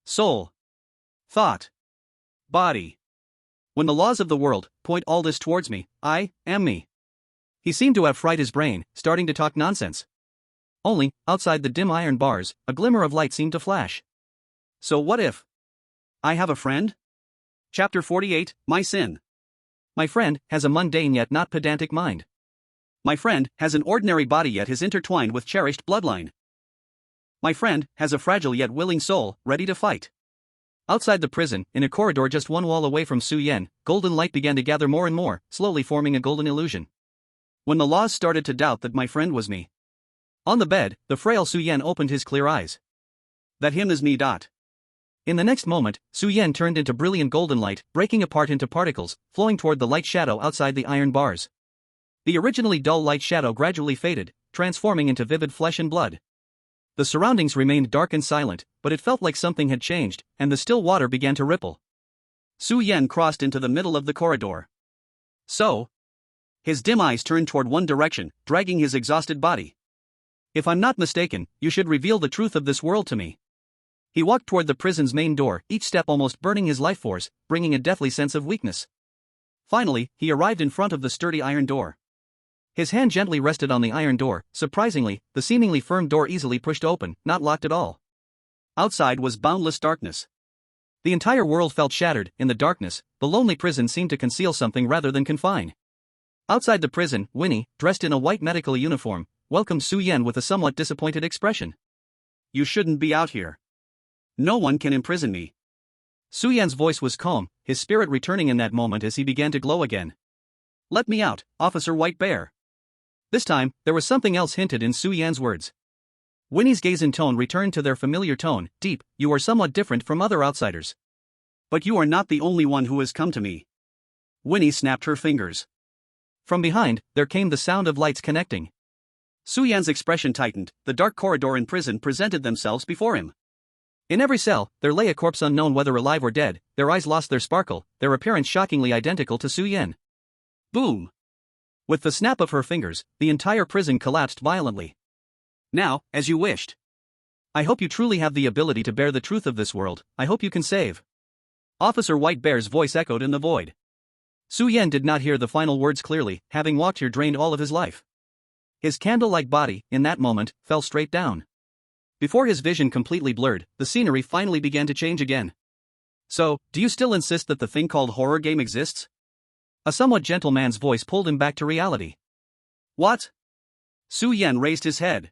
Soul. Thought. Body. When the laws of the world point all this towards me, I am me. He seemed to have fried his brain, starting to talk nonsense. Only, outside the dim iron bars, a glimmer of light seemed to flash. So what if I have a friend? Chapter 48, My Sin. My friend has a mundane yet not pedantic mind. My friend has an ordinary body yet is intertwined with cherished bloodline. My friend has a fragile yet willing soul, ready to fight. Outside the prison, in a corridor just one wall away from Su Yan, golden light began to gather more and more, slowly forming a golden illusion. When the laws started to doubt that my friend was me. On the bed, the frail Su Yan opened his clear eyes. That him is me. In the next moment, Su Yan turned into brilliant golden light, breaking apart into particles, flowing toward the light shadow outside the iron bars. The originally dull light shadow gradually faded, transforming into vivid flesh and blood. The surroundings remained dark and silent, but it felt like something had changed, and the still water began to ripple. Su Yan crossed into the middle of the corridor. So? His dim eyes turned toward one direction, dragging his exhausted body. If I'm not mistaken, you should reveal the truth of this world to me. He walked toward the prison's main door, each step almost burning his life force, bringing a deathly sense of weakness. Finally, he arrived in front of the sturdy iron door. His hand gently rested on the iron door. Surprisingly, the seemingly firm door easily pushed open, not locked at all. Outside was boundless darkness. The entire world felt shattered. In the darkness, the lonely prison seemed to conceal something rather than confine. Outside the prison, Winnie, dressed in a white medical uniform, welcomed Su Yan with a somewhat disappointed expression. You shouldn't be out here. No one can imprison me. Su Yan's voice was calm, his spirit returning in that moment as he began to glow again. Let me out, Officer White Bear. This time, there was something else hinted in Su Yan's words. Winnie's gaze and tone returned to their familiar tone. Deep, you are somewhat different from other outsiders. But you are not the only one who has come to me. Winnie snapped her fingers. From behind, there came the sound of lights connecting. Su Yan's expression tightened. The dark corridor in prison presented themselves before him. In every cell, there lay a corpse unknown whether alive or dead. Their eyes lost their sparkle, their appearance shockingly identical to Su Yan. Boom! With the snap of her fingers, the entire prison collapsed violently. Now, as you wished. I hope you truly have the ability to bear the truth of this world. I hope you can save. Officer White Bear's voice echoed in the void. Su Yan did not hear the final words clearly, having walked here drained all of his life. His candle-like body, in that moment, fell straight down. Before his vision completely blurred, the scenery finally began to change again. So, do you still insist that the thing called horror game exists? A somewhat gentle man's voice pulled him back to reality. What? Su Yan raised his head.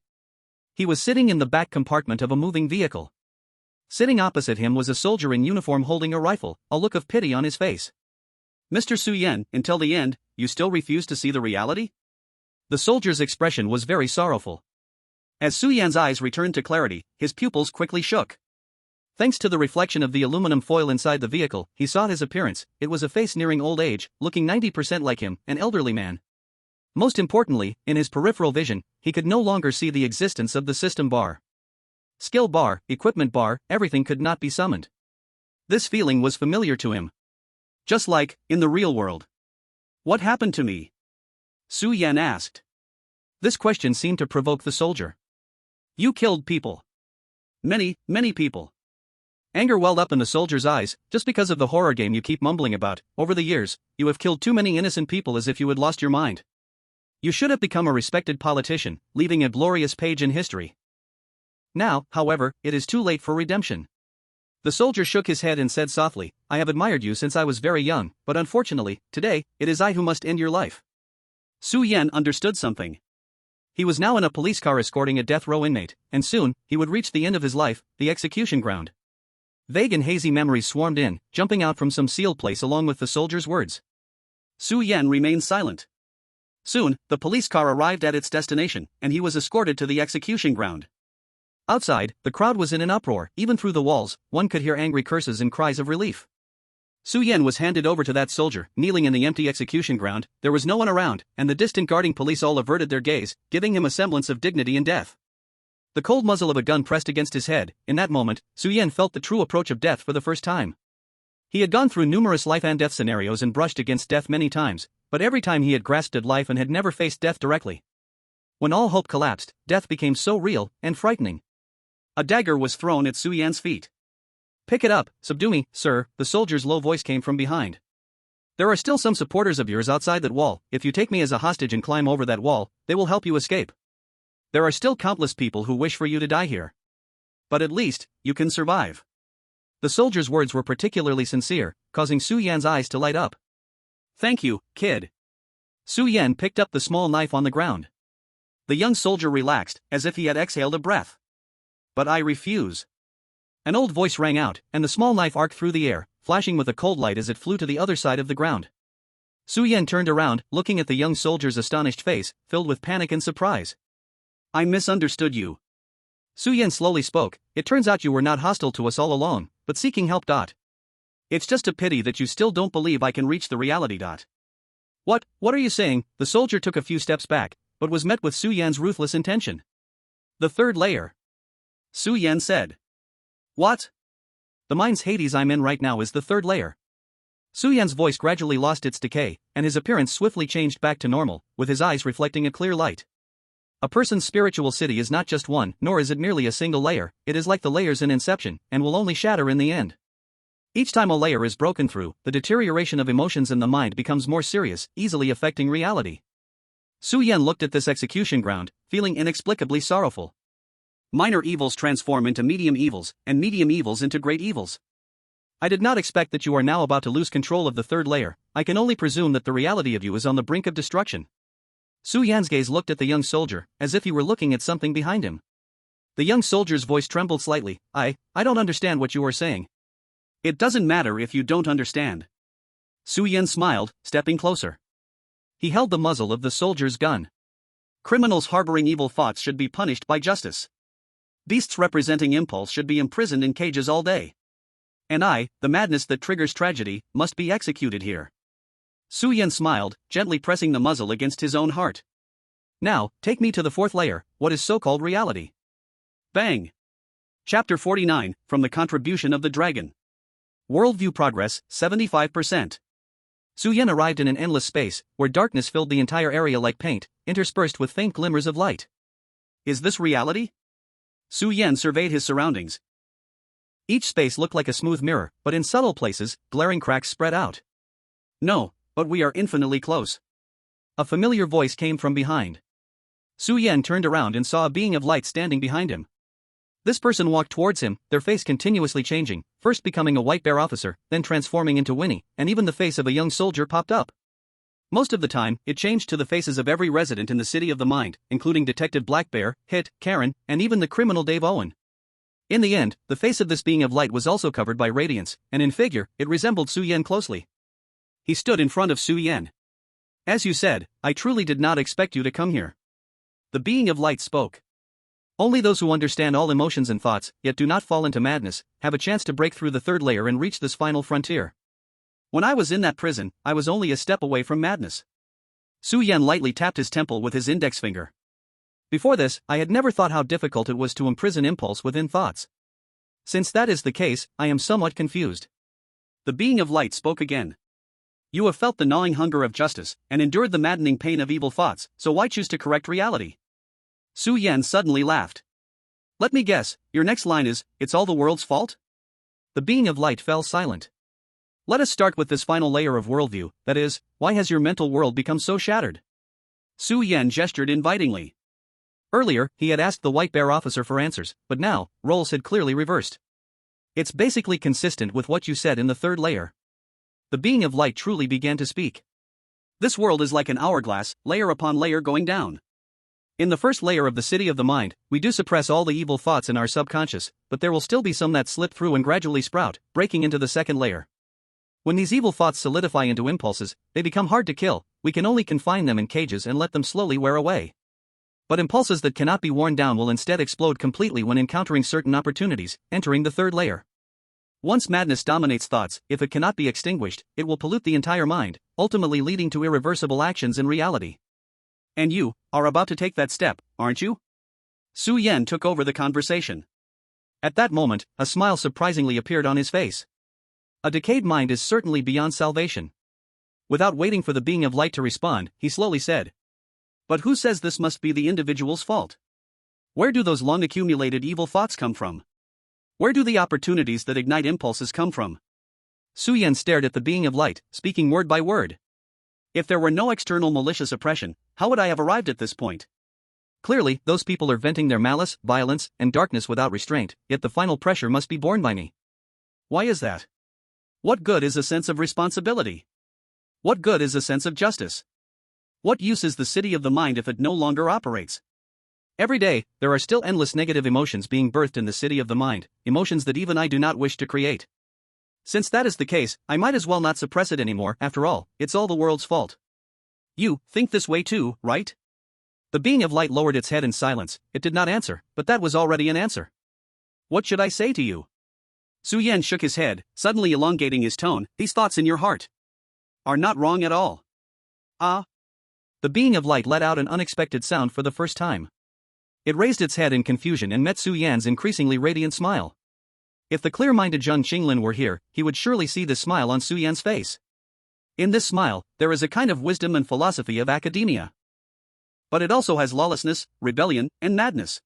He was sitting in the back compartment of a moving vehicle. Sitting opposite him was a soldier in uniform holding a rifle, a look of pity on his face. Mr. Su Yan, until the end, you still refuse to see the reality? The soldier's expression was very sorrowful. As Su Yan's eyes returned to clarity, his pupils quickly shook. Thanks to the reflection of the aluminum foil inside the vehicle, he saw his appearance. It was a face nearing old age, looking 90% like him, an elderly man. Most importantly, in his peripheral vision, he could no longer see the existence of the system bar. Skill bar, equipment bar, everything could not be summoned. This feeling was familiar to him. Just like, in the real world. What happened to me? Su Yan asked. This question seemed to provoke the soldier. You killed people. Many, many people. Anger welled up in the soldier's eyes. Just because of the horror game you keep mumbling about. Over the years, you have killed too many innocent people as if you had lost your mind. You should have become a respected politician, leaving a glorious page in history. Now, however, it is too late for redemption. The soldier shook his head and said softly, I have admired you since I was very young, but unfortunately, today, it is I who must end your life. Su Yan understood something. He was now in a police car escorting a death row inmate, and soon, he would reach the end of his life, the execution ground. Vague and hazy memories swarmed in, jumping out from some sealed place along with the soldier's words. Su Yan remained silent. Soon, the police car arrived at its destination, and he was escorted to the execution ground. Outside, the crowd was in an uproar. Even through the walls, one could hear angry curses and cries of relief. Su Yan was handed over to that soldier, kneeling in the empty execution ground. There was no one around, and the distant guarding police all averted their gaze, giving him a semblance of dignity in death. The cold muzzle of a gun pressed against his head. In that moment, Su Yan felt the true approach of death for the first time. He had gone through numerous life and death scenarios and brushed against death many times, but every time he had grasped at life and had never faced death directly. When all hope collapsed, death became so real and frightening. A dagger was thrown at Su Yan's feet. "Pick it up, subdue me, sir," the soldier's low voice came from behind. "There are still some supporters of yours outside that wall. If you take me as a hostage and climb over that wall, they will help you escape. There are still countless people who wish for you to die here. But at least, you can survive." The soldier's words were particularly sincere, causing Su Yan's eyes to light up. "Thank you, kid." Su Yan picked up the small knife on the ground. The young soldier relaxed, as if he had exhaled a breath. "But I refuse." An old voice rang out, and the small knife arced through the air, flashing with a cold light as it flew to the other side of the ground. Su Yan turned around, looking at the young soldier's astonished face, filled with panic and surprise. "I misunderstood you." Su Yan slowly spoke. "It turns out you were not hostile to us all along, but seeking help. It's just a pity that you still don't believe I can reach the reality. What are you saying?" The soldier took a few steps back, but was met with Su Yan's ruthless intention. "The third layer," Su Yan said. "What?" "The mind's Hades I'm in right now is the third layer." Su Yan's voice gradually lost its decay, and his appearance swiftly changed back to normal, with his eyes reflecting a clear light. A person's spiritual city is not just one, nor is it merely a single layer. It is like the layers in Inception, and will only shatter in the end. Each time a layer is broken through, the deterioration of emotions in the mind becomes more serious, easily affecting reality. Su Yan looked at this execution ground, feeling inexplicably sorrowful. Minor evils transform into medium evils, and medium evils into great evils. I did not expect that you are now about to lose control of the third layer. I can only presume that the reality of you is on the brink of destruction. Su Yan's gaze looked at the young soldier, as if he were looking at something behind him. The young soldier's voice trembled slightly. I don't understand what you are saying." "It doesn't matter if you don't understand." Su Yan smiled, stepping closer. He held the muzzle of the soldier's gun. "Criminals harboring evil thoughts should be punished by justice. Beasts representing impulse should be imprisoned in cages all day. And I, the madness that triggers tragedy, must be executed here." Su Yan smiled, gently pressing the muzzle against his own heart. "Now, take me to the fourth layer, what is so-called reality." Bang! Chapter 49, From the Contribution of the Dragon. Worldview progress, 75%. Su Yan arrived in an endless space, where darkness filled the entire area like paint, interspersed with faint glimmers of light. Is this reality? Su Yan surveyed his surroundings. Each space looked like a smooth mirror, but in subtle places, glaring cracks spread out. "No, but we are infinitely close." A familiar voice came from behind. Su Yan turned around and saw a being of light standing behind him. This person walked towards him, their face continuously changing, first becoming a white bear officer, then transforming into Winnie, and even the face of a young soldier popped up. Most of the time, it changed to the faces of every resident in the City of the Mind, including Detective Black Bear, Hit, Karen, and even the criminal Dave Owen. In the end, the face of this being of light was also covered by radiance, and in figure, it resembled Su Yan closely. He stood in front of Su Yan. "As you said, I truly did not expect you to come here." The being of light spoke. "Only those who understand all emotions and thoughts, yet do not fall into madness, have a chance to break through the third layer and reach this final frontier. When I was in that prison, I was only a step away from madness." Su Yan lightly tapped his temple with his index finger. "Before this, I had never thought how difficult it was to imprison impulse within thoughts. Since that is the case, I am somewhat confused." The being of light spoke again. "You have felt the gnawing hunger of justice, and endured the maddening pain of evil thoughts, so why choose to correct reality?" Su Yan suddenly laughed. "Let me guess, your next line is, it's all the world's fault?" The being of light fell silent. "Let us start with this final layer of worldview, that is, why has your mental world become so shattered?" Su Yan gestured invitingly. Earlier, he had asked the white bear officer for answers, but now, roles had clearly reversed. "It's basically consistent with what you said in the third layer." The being of light truly began to speak. "This world is like an hourglass, layer upon layer going down. In the first layer of the City of the Mind, we do suppress all the evil thoughts in our subconscious, but there will still be some that slip through and gradually sprout, breaking into the second layer. When these evil thoughts solidify into impulses, they become hard to kill. We can only confine them in cages and let them slowly wear away. But impulses that cannot be worn down will instead explode completely when encountering certain opportunities, entering the third layer. Once madness dominates thoughts, if it cannot be extinguished, it will pollute the entire mind, ultimately leading to irreversible actions in reality. And you are about to take that step, aren't you? Su Yan took over the conversation. At that moment, a smile surprisingly appeared on his face. A decayed mind is certainly beyond salvation. Without waiting for the being of light to respond, he slowly said, "But who says this must be the individual's fault? Where do those long-accumulated evil thoughts come from? Where do the opportunities that ignite impulses come from?" Su Yan stared at the being of light, speaking word by word. "If there were no external malicious oppression, how would I have arrived at this point? Clearly, those people are venting their malice, violence, and darkness without restraint, yet the final pressure must be borne by me. Why is that? What good is a sense of responsibility? What good is a sense of justice? What use is the city of the mind if it no longer operates? Every day, there are still endless negative emotions being birthed in the city of the mind, emotions that even I do not wish to create. Since that is the case, I might as well not suppress it anymore. After all, it's all the world's fault. You think this way too, right?" The being of light lowered its head in silence. It did not answer, but that was already an answer. "What should I say to you?" Su Yan shook his head, suddenly elongating his tone. "These thoughts in your heart are not wrong at all." "Ah." The being of light let out an unexpected sound for the first time. It raised its head in confusion and met Su Yan's increasingly radiant smile. If the clear-minded Zheng Qinglin were here, he would surely see this smile on Su Yan's face. In this smile, there is a kind of wisdom and philosophy of academia. But it also has lawlessness, rebellion, and madness.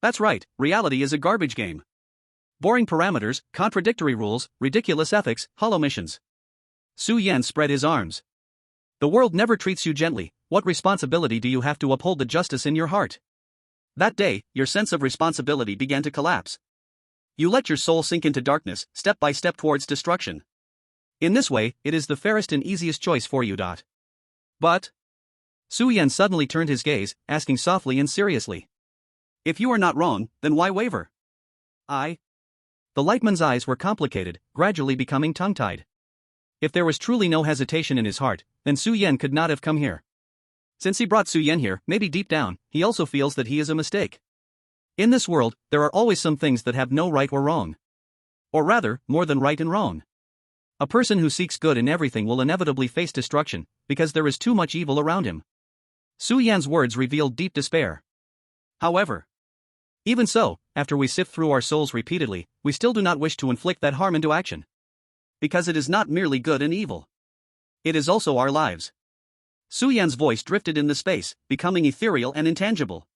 That's right, reality is a garbage game. Boring parameters, contradictory rules, ridiculous ethics, hollow missions. Su Yan spread his arms. The world never treats you gently. What responsibility do you have to uphold the justice in your heart? That day, your sense of responsibility began to collapse. You let your soul sink into darkness, step by step towards destruction. In this way, it is the fairest and easiest choice for you. But Su Yan suddenly turned his gaze, asking softly and seriously, "If you are not wrong, then why waver?" The lightman's eyes were complicated, gradually becoming tongue-tied. If there was truly no hesitation in his heart, then Su Yan could not have come here. Since he brought Su Yan here, maybe deep down, he also feels that he is a mistake. In this world, there are always some things that have no right or wrong. Or rather, more than right and wrong. A person who seeks good in everything will inevitably face destruction, because there is too much evil around him. Su Yan's words revealed deep despair. However, even so, after we sift through our souls repeatedly, we still do not wish to inflict that harm into action. Because it is not merely good and evil. It is also our lives. Su Yan's voice drifted in the space, becoming ethereal and intangible.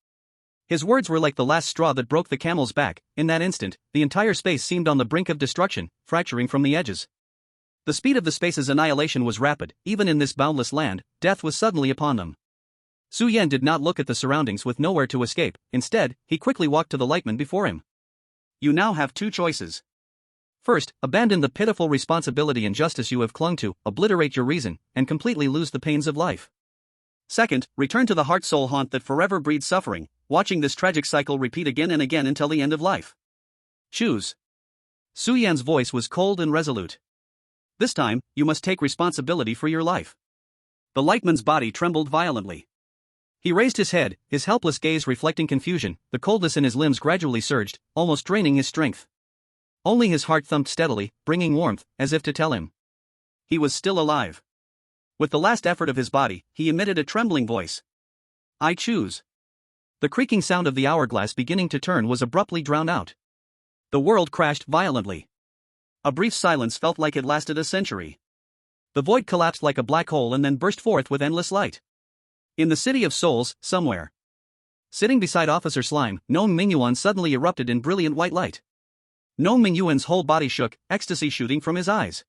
His words were like the last straw that broke the camel's back. In that instant, the entire space seemed on the brink of destruction, fracturing from the edges. The speed of the space's annihilation was rapid. Even in this boundless land, death was suddenly upon them. Su Yan did not look at the surroundings with nowhere to escape. Instead, he quickly walked to the lightman before him. "You now have two choices. First, abandon the pitiful responsibility and justice you have clung to, obliterate your reason, and completely lose the pains of life. Second, return to the heart-soul haunt that forever breeds suffering, watching this tragic cycle repeat again and again until the end of life. Choose." Su Yan's voice was cold and resolute. "This time, you must take responsibility for your life." The lightman's body trembled violently. He raised his head, his helpless gaze reflecting confusion. The coldness in his limbs gradually surged, almost draining his strength. Only his heart thumped steadily, bringing warmth, as if to tell him he was still alive. With the last effort of his body, he emitted a trembling voice. "I choose." The creaking sound of the hourglass beginning to turn was abruptly drowned out. The world crashed violently. A brief silence felt like it lasted a century. The void collapsed like a black hole and then burst forth with endless light. In the City of Souls, somewhere, sitting beside Officer Slime, Nong Mingyuan suddenly erupted in brilliant white light. Nong Mingyuan's whole body shook, ecstasy shooting from his eyes.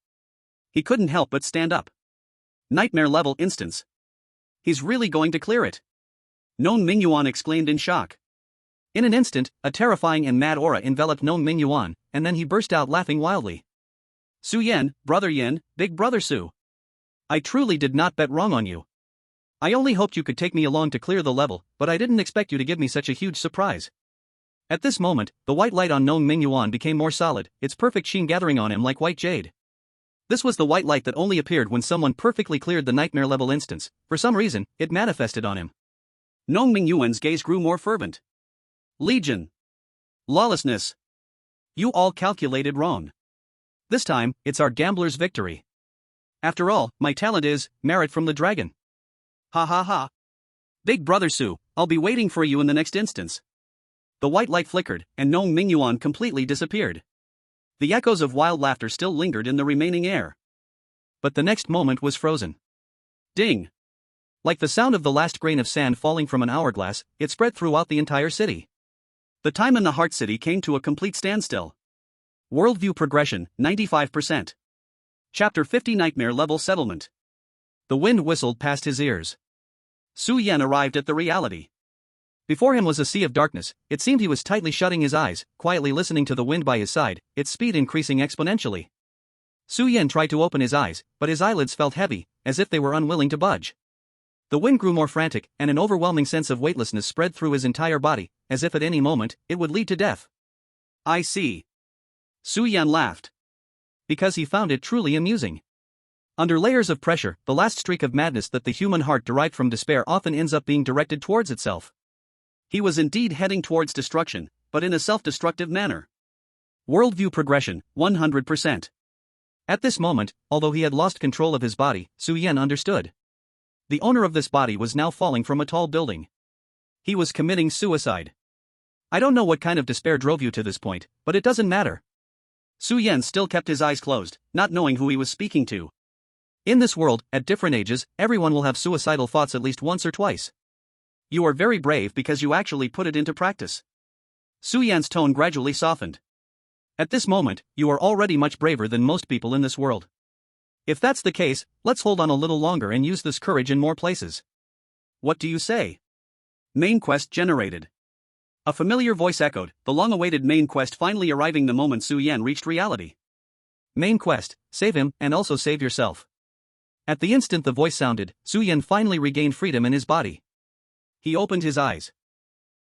He couldn't help but stand up. Nightmare-level instance. He's really going to clear it. Nong Mingyuan exclaimed in shock. In an instant, a terrifying and mad aura enveloped Nong Mingyuan, and then he burst out laughing wildly. "Su Yan, brother Yin, big brother Su. I truly did not bet wrong on you. I only hoped you could take me along to clear the level, but I didn't expect you to give me such a huge surprise." At this moment, the white light on Nong Mingyuan became more solid, its perfect sheen gathering on him like white jade. This was the white light that only appeared when someone perfectly cleared the nightmare-level instance. For some reason, it manifested on him. Nong Mingyuan's gaze grew more fervent. Legion. Lawlessness. You all calculated wrong. This time, it's our gambler's victory. After all, my talent is merit from the dragon. Ha ha ha. Big brother Su, I'll be waiting for you in the next instance. The white light flickered, and Nong Mingyuan completely disappeared. The echoes of wild laughter still lingered in the remaining air. But the next moment was frozen. Ding! Like the sound of the last grain of sand falling from an hourglass, it spread throughout the entire city. The time in the Heart City came to a complete standstill. Worldview progression, 95%. Chapter 50 Nightmare Level Settlement. The wind whistled past his ears. Su Yan arrived at the reality. Before him was a sea of darkness. It seemed he was tightly shutting his eyes, quietly listening to the wind by his side, its speed increasing exponentially. Su Yan tried to open his eyes, but his eyelids felt heavy, as if they were unwilling to budge. The wind grew more frantic, and an overwhelming sense of weightlessness spread through his entire body, as if at any moment, it would lead to death. I see. Su Yan laughed. Because he found it truly amusing. Under layers of pressure, the last streak of madness that the human heart derived from despair often ends up being directed towards itself. He was indeed heading towards destruction, but in a self-destructive manner. Worldview progression, 100%. At this moment, although he had lost control of his body, Su Yan understood. The owner of this body was now falling from a tall building. He was committing suicide. I don't know what kind of despair drove you to this point, but it doesn't matter. Su Yan still kept his eyes closed, not knowing who he was speaking to. In this world, at different ages, everyone will have suicidal thoughts at least once or twice. You are very brave because you actually put it into practice. Su Yan's tone gradually softened. At this moment, you are already much braver than most people in this world. If that's the case, let's hold on a little longer and use this courage in more places. What do you say? Main quest generated. A familiar voice echoed, the long-awaited main quest finally arriving the moment Su Yan reached reality. Main quest, save him, and also save yourself. At the instant the voice sounded, Su Yan finally regained freedom in his body. He opened his eyes.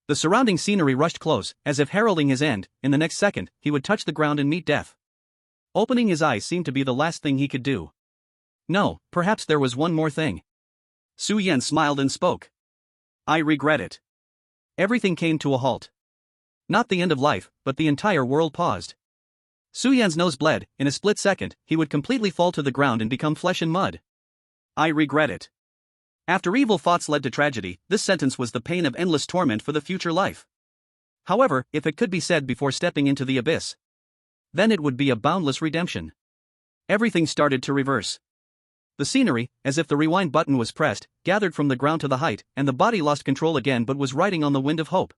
The surrounding scenery rushed close, as if heralding his end. In the next second, he would touch the ground and meet death. Opening his eyes seemed to be the last thing he could do. No, perhaps there was one more thing. Su Yan smiled and spoke. I regret it. Everything came to a halt. Not the end of life, but the entire world paused. Su Yan's nose bled. In a split second, he would completely fall to the ground and become flesh and mud. I regret it. After evil thoughts led to tragedy, this sentence was the pain of endless torment for the future life. However, if it could be said before stepping into the abyss, then it would be a boundless redemption. Everything started to reverse. The scenery, as if the rewind button was pressed, gathered from the ground to the height, and the body lost control again but was riding on the wind of hope.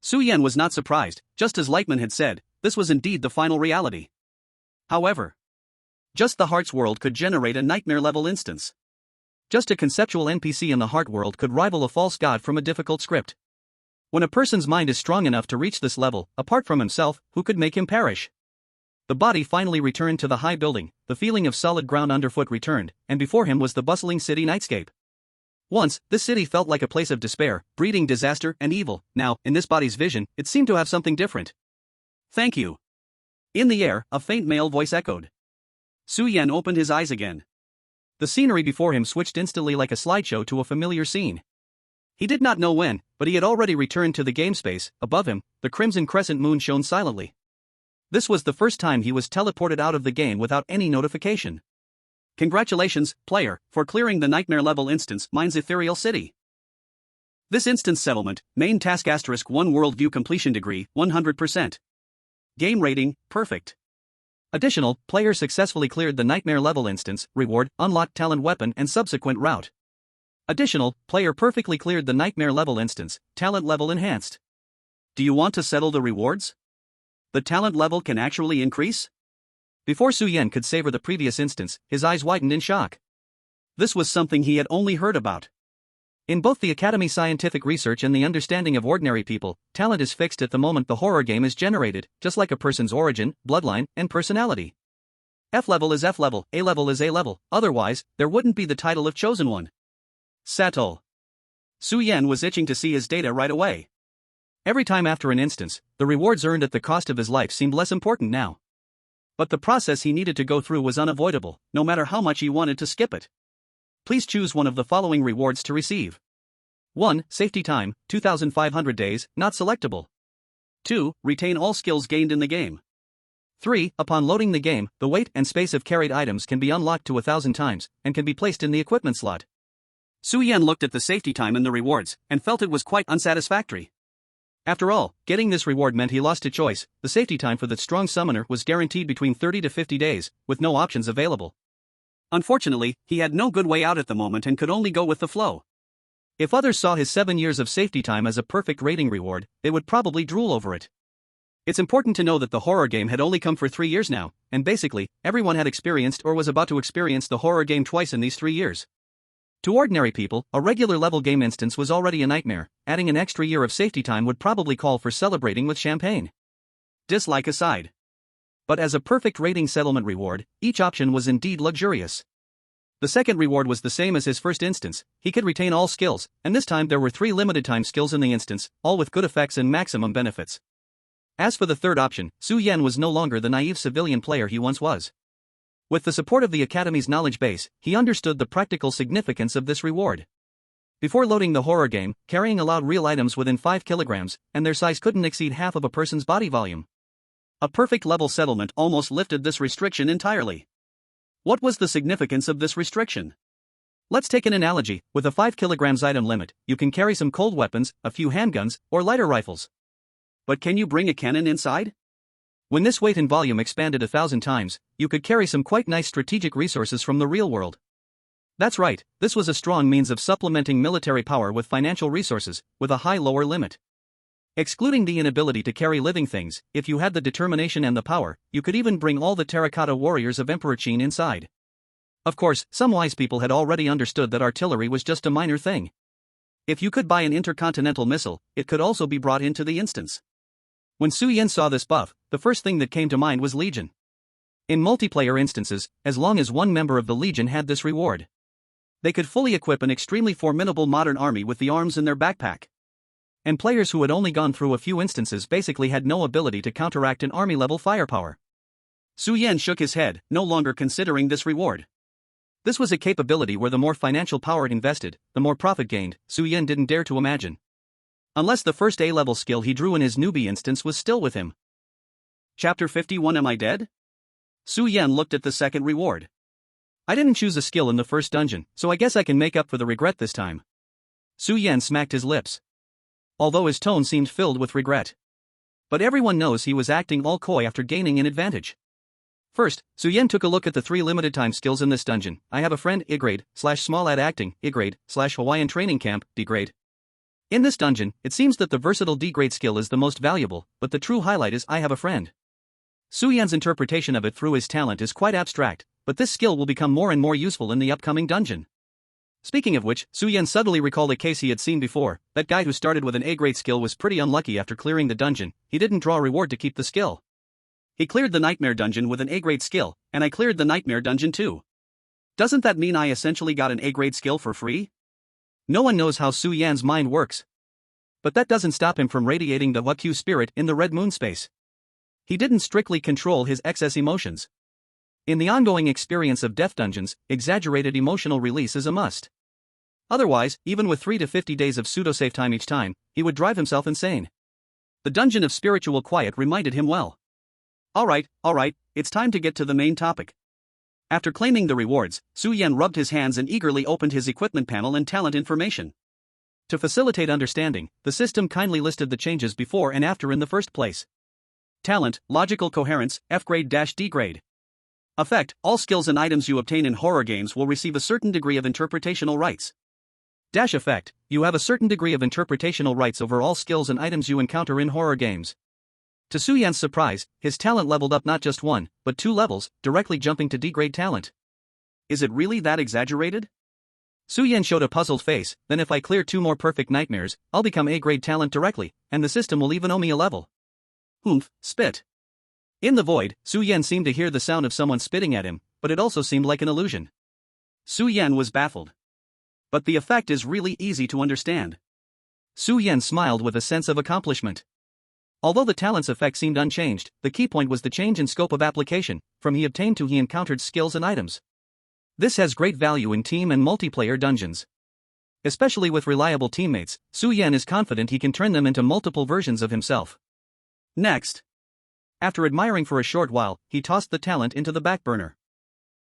Su Yan was not surprised. Just as Lightman had said, this was indeed the final reality. However, just the Heart's world could generate a nightmare-level instance. Just a conceptual NPC in the Heart world could rival a false god from a difficult script. When a person's mind is strong enough to reach this level, apart from himself, who could make him perish? The body finally returned to the high building, the feeling of solid ground underfoot returned, and before him was the bustling city nightscape. Once, this city felt like a place of despair, breeding disaster and evil. Now, in this body's vision, it seemed to have something different. Thank you. In the air, a faint male voice echoed. Su Yan opened his eyes again. The scenery before him switched instantly like a slideshow to a familiar scene. He did not know when, but he had already returned to the game space. Above him, the crimson crescent moon shone silently. This was the first time he was teleported out of the game without any notification. Congratulations, player, for clearing the nightmare-level instance, Mine's Ethereal City. This instance settlement, main task *1 worldview completion degree, 100%. Game rating, perfect. Additional, player successfully cleared the nightmare level instance, reward, unlocked talent weapon and subsequent route. Additional, player perfectly cleared the nightmare level instance, talent level enhanced. Do you want to settle the rewards? The talent level can actually increase? Before Su Yan could savor the previous instance, his eyes widened in shock. This was something he had only heard about. In both the Academy scientific research and the understanding of ordinary people, talent is fixed at the moment the horror game is generated, just like a person's origin, bloodline, and personality. F level is F level, A level is A level, otherwise, there wouldn't be the title of Chosen One. Settle. Su Yan was itching to see his data right away. Every time after an instance, the rewards earned at the cost of his life seemed less important now. But the process he needed to go through was unavoidable, no matter how much he wanted to skip it. Please choose one of the following rewards to receive. 1. Safety time, 2,500 days, not selectable. 2. Retain all skills gained in the game. 3. Upon loading the game, the weight and space of carried items can be unlocked to 1,000 times, and can be placed in the equipment slot. Su Yan looked at the safety time and the rewards, and felt it was quite unsatisfactory. After all, getting this reward meant he lost a choice. The safety time for the strong summoner was guaranteed between 30 to 50 days, with no options available. Unfortunately, he had no good way out at the moment and could only go with the flow. If others saw his 7 years of safety time as a perfect rating reward, they would probably drool over it. It's important to know that the horror game had only come for 3 years now, and basically, everyone had experienced or was about to experience the horror game twice in these 3 years. To ordinary people, a regular level game instance was already a nightmare. Adding an extra year of safety time would probably call for celebrating with champagne. Dislike aside. But as a perfect rating settlement reward, each option was indeed luxurious. The second reward was the same as his first instance. He could retain all skills, and this time there were 3 limited time skills in the instance, all with good effects and maximum benefits. As for the third option, Su Yan was no longer the naive civilian player he once was. With the support of the Academy's knowledge base, he understood the practical significance of this reward. Before loading the horror game, carrying allowed real items within 5 kilograms, and their size couldn't exceed half of a person's body volume. A perfect level settlement almost lifted this restriction entirely. What was the significance of this restriction? Let's take an analogy. With a 5 kilograms item limit, you can carry some cold weapons, a few handguns, or lighter rifles. But can you bring a cannon inside? When this weight and volume expanded 1,000 times, you could carry some quite nice strategic resources from the real world. That's right, this was a strong means of supplementing military power with financial resources, with a high lower limit. Excluding the inability to carry living things, if you had the determination and the power, you could even bring all the terracotta warriors of Emperor Qin inside. Of course, some wise people had already understood that artillery was just a minor thing. If you could buy an intercontinental missile, it could also be brought into the instance. When Su Yan saw this buff, the first thing that came to mind was Legion. In multiplayer instances, as long as one member of the Legion had this reward, they could fully equip an extremely formidable modern army with the arms in their backpack. And players who had only gone through a few instances basically had no ability to counteract an army-level firepower. Su Yan shook his head, no longer considering this reward. This was a capability where the more financial power invested, the more profit gained. Su Yan didn't dare to imagine. Unless the first A-level skill he drew in his newbie instance was still with him. Chapter 51. Am I dead? Su Yan looked at the second reward. I didn't choose a skill in the first dungeon, so I guess I can make up for the regret this time. Su Yan smacked his lips, although his tone seemed filled with regret. But everyone knows he was acting all coy after gaining an advantage. First, Su Yan took a look at the 3 limited time skills in this dungeon. I have a friend, I-grade, /small ad acting, I-grade, /Hawaiian training camp, D-grade. In this dungeon, it seems that the versatile D-grade skill is the most valuable, but the true highlight is I have a friend. Su Yan's interpretation of it through his talent is quite abstract, but this skill will become more and more useful in the upcoming dungeon. Speaking of which, Su Yan suddenly recalled a case he had seen before. That guy who started with an A-grade skill was pretty unlucky after clearing the dungeon. He didn't draw a reward to keep the skill. He cleared the Nightmare dungeon with an A-grade skill, and I cleared the Nightmare dungeon too. Doesn't that mean I essentially got an A-grade skill for free? No one knows how Su Yan's mind works. But that doesn't stop him from radiating the Wakyu spirit in the Red Moon space. He didn't strictly control his excess emotions. In the ongoing experience of death dungeons, exaggerated emotional release is a must. Otherwise, even with 3 to 50 days of pseudo-save time each time, he would drive himself insane. The Dungeon of Spiritual Quiet reminded him well. Alright, it's time to get to the main topic. After claiming the rewards, Su Yan rubbed his hands and eagerly opened his equipment panel and talent information. To facilitate understanding, the system kindly listed the changes before and after in the first place. Talent, Logical Coherence, F-grade-D grade. Effect, all skills and items you obtain in horror games will receive a certain degree of interpretational rights. Dash effect, you have a certain degree of interpretational rights over all skills and items you encounter in horror games. To Su Yan's surprise, his talent leveled up not just 1, but 2 levels, directly jumping to D-grade talent. Is it really that exaggerated? Su Yan showed a puzzled face. Then if I clear 2 more perfect nightmares, I'll become A-grade talent directly, and the system will even owe me a level. Oomph, spit. In the void, Su Yan seemed to hear the sound of someone spitting at him, but it also seemed like an illusion. Su Yan was baffled. But the effect is really easy to understand. Su Yan smiled with a sense of accomplishment. Although the talent's effect seemed unchanged, the key point was the change in scope of application, from he obtained to he encountered skills and items. This has great value in team and multiplayer dungeons. Especially with reliable teammates, Su Yan is confident he can turn them into multiple versions of himself. Next. After admiring for a short while, he tossed the talent into the back burner.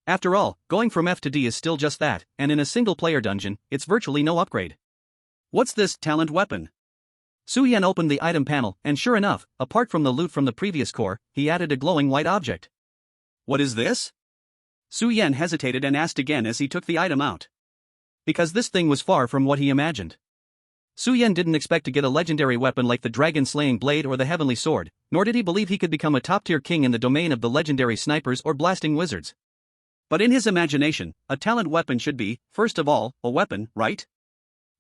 After all, going from F to D is still just that, and in a single-player dungeon, it's virtually no upgrade. What's this talent weapon? Su Yan opened the item panel, and sure enough, apart from the loot from the previous core, he added a glowing white object. What is this? Su Yan hesitated and asked again as he took the item out. Because this thing was far from what he imagined. Su Yan didn't expect to get a legendary weapon like the dragon-slaying blade or the heavenly sword, nor did he believe he could become a top-tier king in the domain of the legendary snipers or blasting wizards. But in his imagination, a talent weapon should be, first of all, a weapon, right?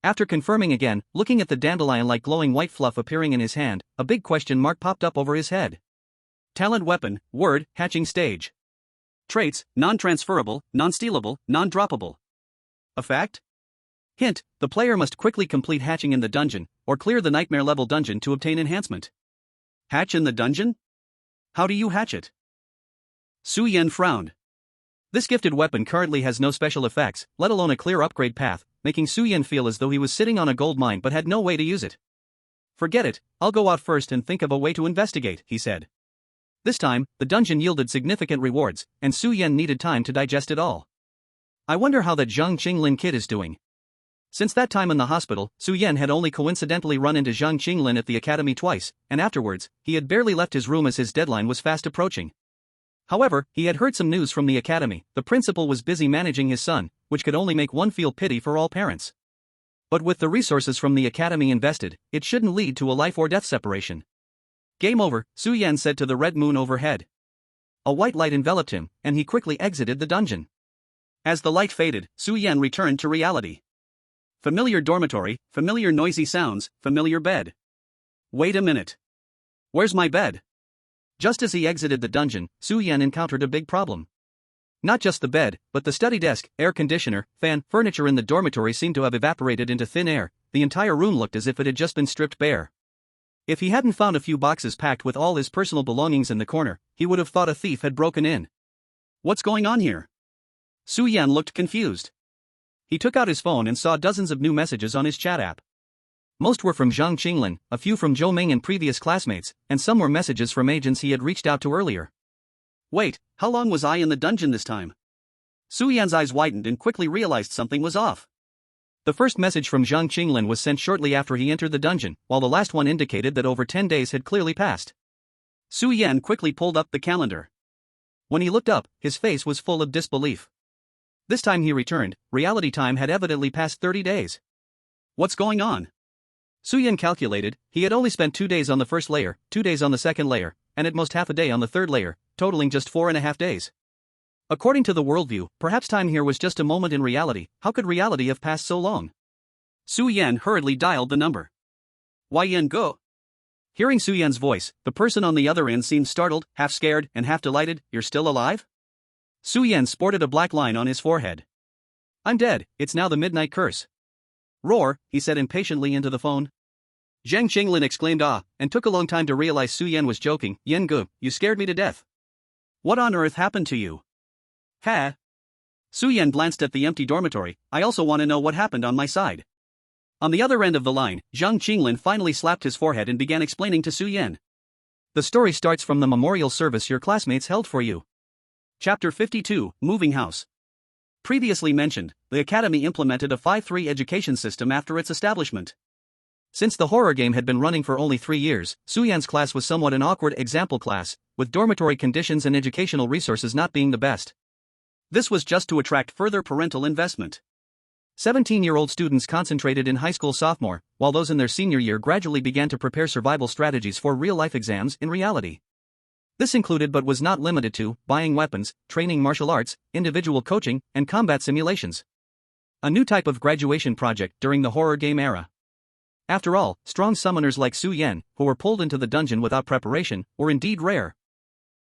After confirming again, looking at the dandelion-like glowing white fluff appearing in his hand, a big question mark popped up over his head. Talent weapon, word, hatching stage. Traits, non-transferable, non-stealable, non-droppable. Effect? Hint, the player must quickly complete hatching in the dungeon, or clear the nightmare-level dungeon to obtain enhancement. Hatch in the dungeon? How do you hatch it? Su Yan frowned. This gifted weapon currently has no special effects, let alone a clear upgrade path, making Su Yan feel as though he was sitting on a gold mine but had no way to use it. Forget it, I'll go out first and think of a way to investigate, he said. This time, the dungeon yielded significant rewards, and Su Yan needed time to digest it all. I wonder how that Zhang Qinglin kid is doing. Since that time in the hospital, Su Yan had only coincidentally run into Zhang Qinglin at the academy twice, and afterwards, he had barely left his room as his deadline was fast approaching. However, he had heard some news from the academy. The principal was busy managing his son, which could only make one feel pity for all parents. But with the resources from the academy invested, it shouldn't lead to a life or death separation. Game over, Su Yan said to the red moon overhead. A white light enveloped him, and he quickly exited the dungeon. As the light faded, Su Yan returned to reality. Familiar dormitory, familiar noisy sounds, familiar bed. Wait a minute. Where's my bed? Just as he exited the dungeon, Su Yan encountered a big problem. Not just the bed, but the study desk, air conditioner, fan, furniture in the dormitory seemed to have evaporated into thin air. The entire room looked as if it had just been stripped bare. If he hadn't found a few boxes packed with all his personal belongings in the corner, he would have thought a thief had broken in. What's going on here? Su Yan looked confused. He took out his phone and saw dozens of new messages on his chat app. Most were from Zhang Qinglin, a few from Zhou Ming and previous classmates, and some were messages from agents he had reached out to earlier. Wait, how long was I in the dungeon this time? Su Yan's eyes widened and quickly realized something was off. The first message from Zhang Qinglin was sent shortly after he entered the dungeon, while the last one indicated that over 10 days had clearly passed. Su Yan quickly pulled up the calendar. When he looked up, his face was full of disbelief. This time he returned, reality time had evidently passed 30 days. What's going on? Su Yan calculated, he had only spent 2 days on the first layer, 2 days on the second layer, and at most half a day on the third layer, totaling just 4.5 days. According to the worldview, perhaps time here was just a moment in reality. How could reality have passed so long? Su Yan hurriedly dialed the number. Why Yan go? Hearing Su Yan's voice, the person on the other end seemed startled, half scared, and half delighted. You're still alive? Su Yan sported a black line on his forehead. I'm dead, it's now the midnight curse. Roar, he said impatiently into the phone. Zhang Qinglin exclaimed and took a long time to realize Su Yan was joking. Yan Gu, you scared me to death. What on earth happened to you? Ha? Su Yan glanced at the empty dormitory. I also want to know what happened on my side. On the other end of the line, Zhang Qinglin finally slapped his forehead and began explaining to Su Yan. The story starts from the memorial service your classmates held for you. Chapter 52, Moving House. Previously mentioned, the Academy implemented a 5-3 education system after its establishment. Since the horror game had been running for only 3 years, Su Yan's class was somewhat an awkward example class, with dormitory conditions and educational resources not being the best. This was just to attract further parental investment. 17-year-old students concentrated in high school sophomore, while those in their senior year gradually began to prepare survival strategies for real-life exams in reality. This included but was not limited to buying weapons, training martial arts, individual coaching, and combat simulations. A new type of graduation project during the horror game era. After all, strong summoners like Su Yan, who were pulled into the dungeon without preparation, were indeed rare.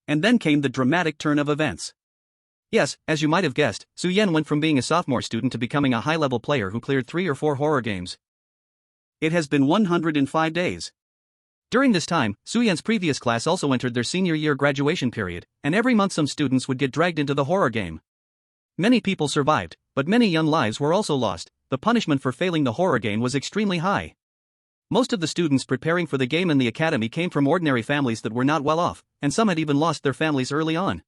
And then came the dramatic turn of events. Yes, as you might have guessed, Su Yan went from being a sophomore student to becoming a high-level player who cleared 3 or 4 horror games. It has been 105 days. During this time, Su Yan's previous class also entered their senior year graduation period, and every month some students would get dragged into the horror game. Many people survived, but many young lives were also lost, the punishment for failing the horror game was extremely high. Most of the students preparing for the game in the academy came from ordinary families that were not well off, and some had even lost their families early on.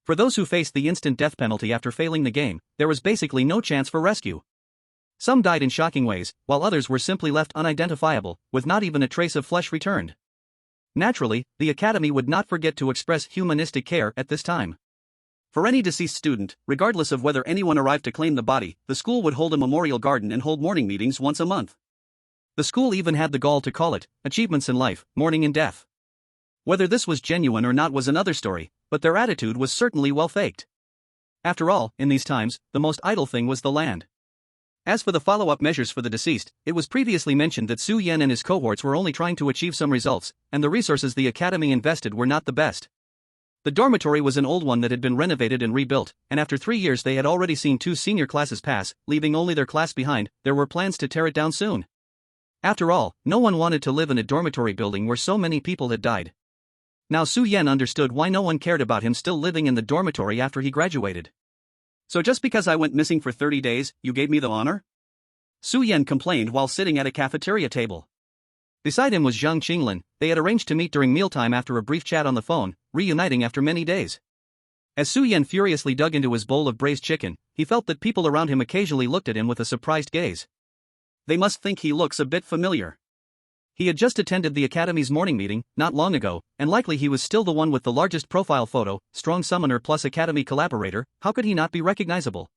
For those who faced the instant death penalty after failing the game, there was basically no chance for rescue. Some died in shocking ways, while others were simply left unidentifiable, with not even a trace of flesh returned. Naturally, the academy would not forget to express humanistic care at this time. For any deceased student, regardless of whether anyone arrived to claim the body, the school would hold a memorial garden and hold mourning meetings once a month. The school even had the gall to call it Achievements in Life, Mourning in Death. Whether this was genuine or not was another story, but their attitude was certainly well faked. After all, in these times, the most idle thing was the land. As for the follow-up measures for the deceased, it was previously mentioned that Su Yan and his cohorts were only trying to achieve some results, and the resources the academy invested were not the best. The dormitory was an old one that had been renovated and rebuilt, and after 3 years they had already seen 2 senior classes pass, leaving only their class behind. There were plans to tear it down soon. After all, no one wanted to live in a dormitory building where so many people had died. Now Su Yan understood why no one cared about him still living in the dormitory after he graduated. So just because I went missing for 30 days, you gave me the honor? Su Yan complained while sitting at a cafeteria table. Beside him was Zhang Qinglin. They had arranged to meet during mealtime after a brief chat on the phone, reuniting after many days. As Su Yan furiously dug into his bowl of braised chicken, he felt that people around him occasionally looked at him with a surprised gaze. They must think he looks a bit familiar. He had just attended the academy's morning meeting, not long ago, and likely he was still the one with the largest profile photo, strong summoner plus academy collaborator. How could he not be recognizable?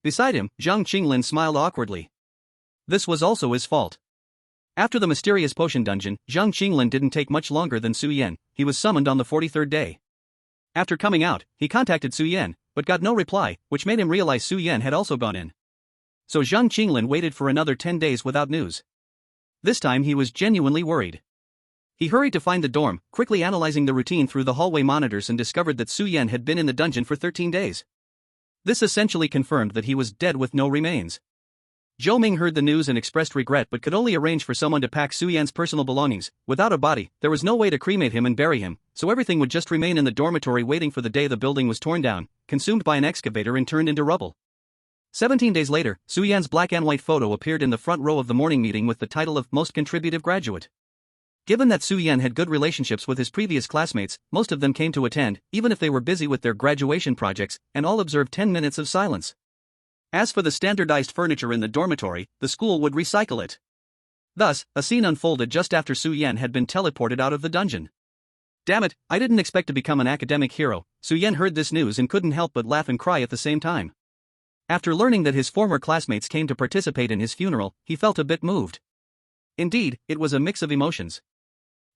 Beside him, Zhang Qinglin smiled awkwardly. This was also his fault. After the mysterious potion dungeon, Zhang Qinglin didn't take much longer than Su Yan. He was summoned on the 43rd day. After coming out, he contacted Su Yan, but got no reply, which made him realize Su Yan had also gone in. So Zhang Qinglin waited for another 10 days without news. This time he was genuinely worried. He hurried to find the dorm, quickly analyzing the routine through the hallway monitors, and discovered that Su Yan had been in the dungeon for 13 days. This essentially confirmed that he was dead with no remains. Zhou Ming heard the news and expressed regret but could only arrange for someone to pack Su Yan's personal belongings. Without a body, there was no way to cremate him and bury him, so everything would just remain in the dormitory waiting for the day the building was torn down, consumed by an excavator and turned into rubble. 17 days later, Su Yan's black and white photo appeared in the front row of the morning meeting with the title of Most Contributive Graduate. Given that Su Yan had good relationships with his previous classmates, most of them came to attend, even if they were busy with their graduation projects, and all observed 10 minutes of silence. As for the standardized furniture in the dormitory, the school would recycle it. Thus, a scene unfolded just after Su Yan had been teleported out of the dungeon. Damn it, I didn't expect to become an academic hero. Su Yan heard this news and couldn't help but laugh and cry at the same time. After learning that his former classmates came to participate in his funeral, he felt a bit moved. Indeed, it was a mix of emotions.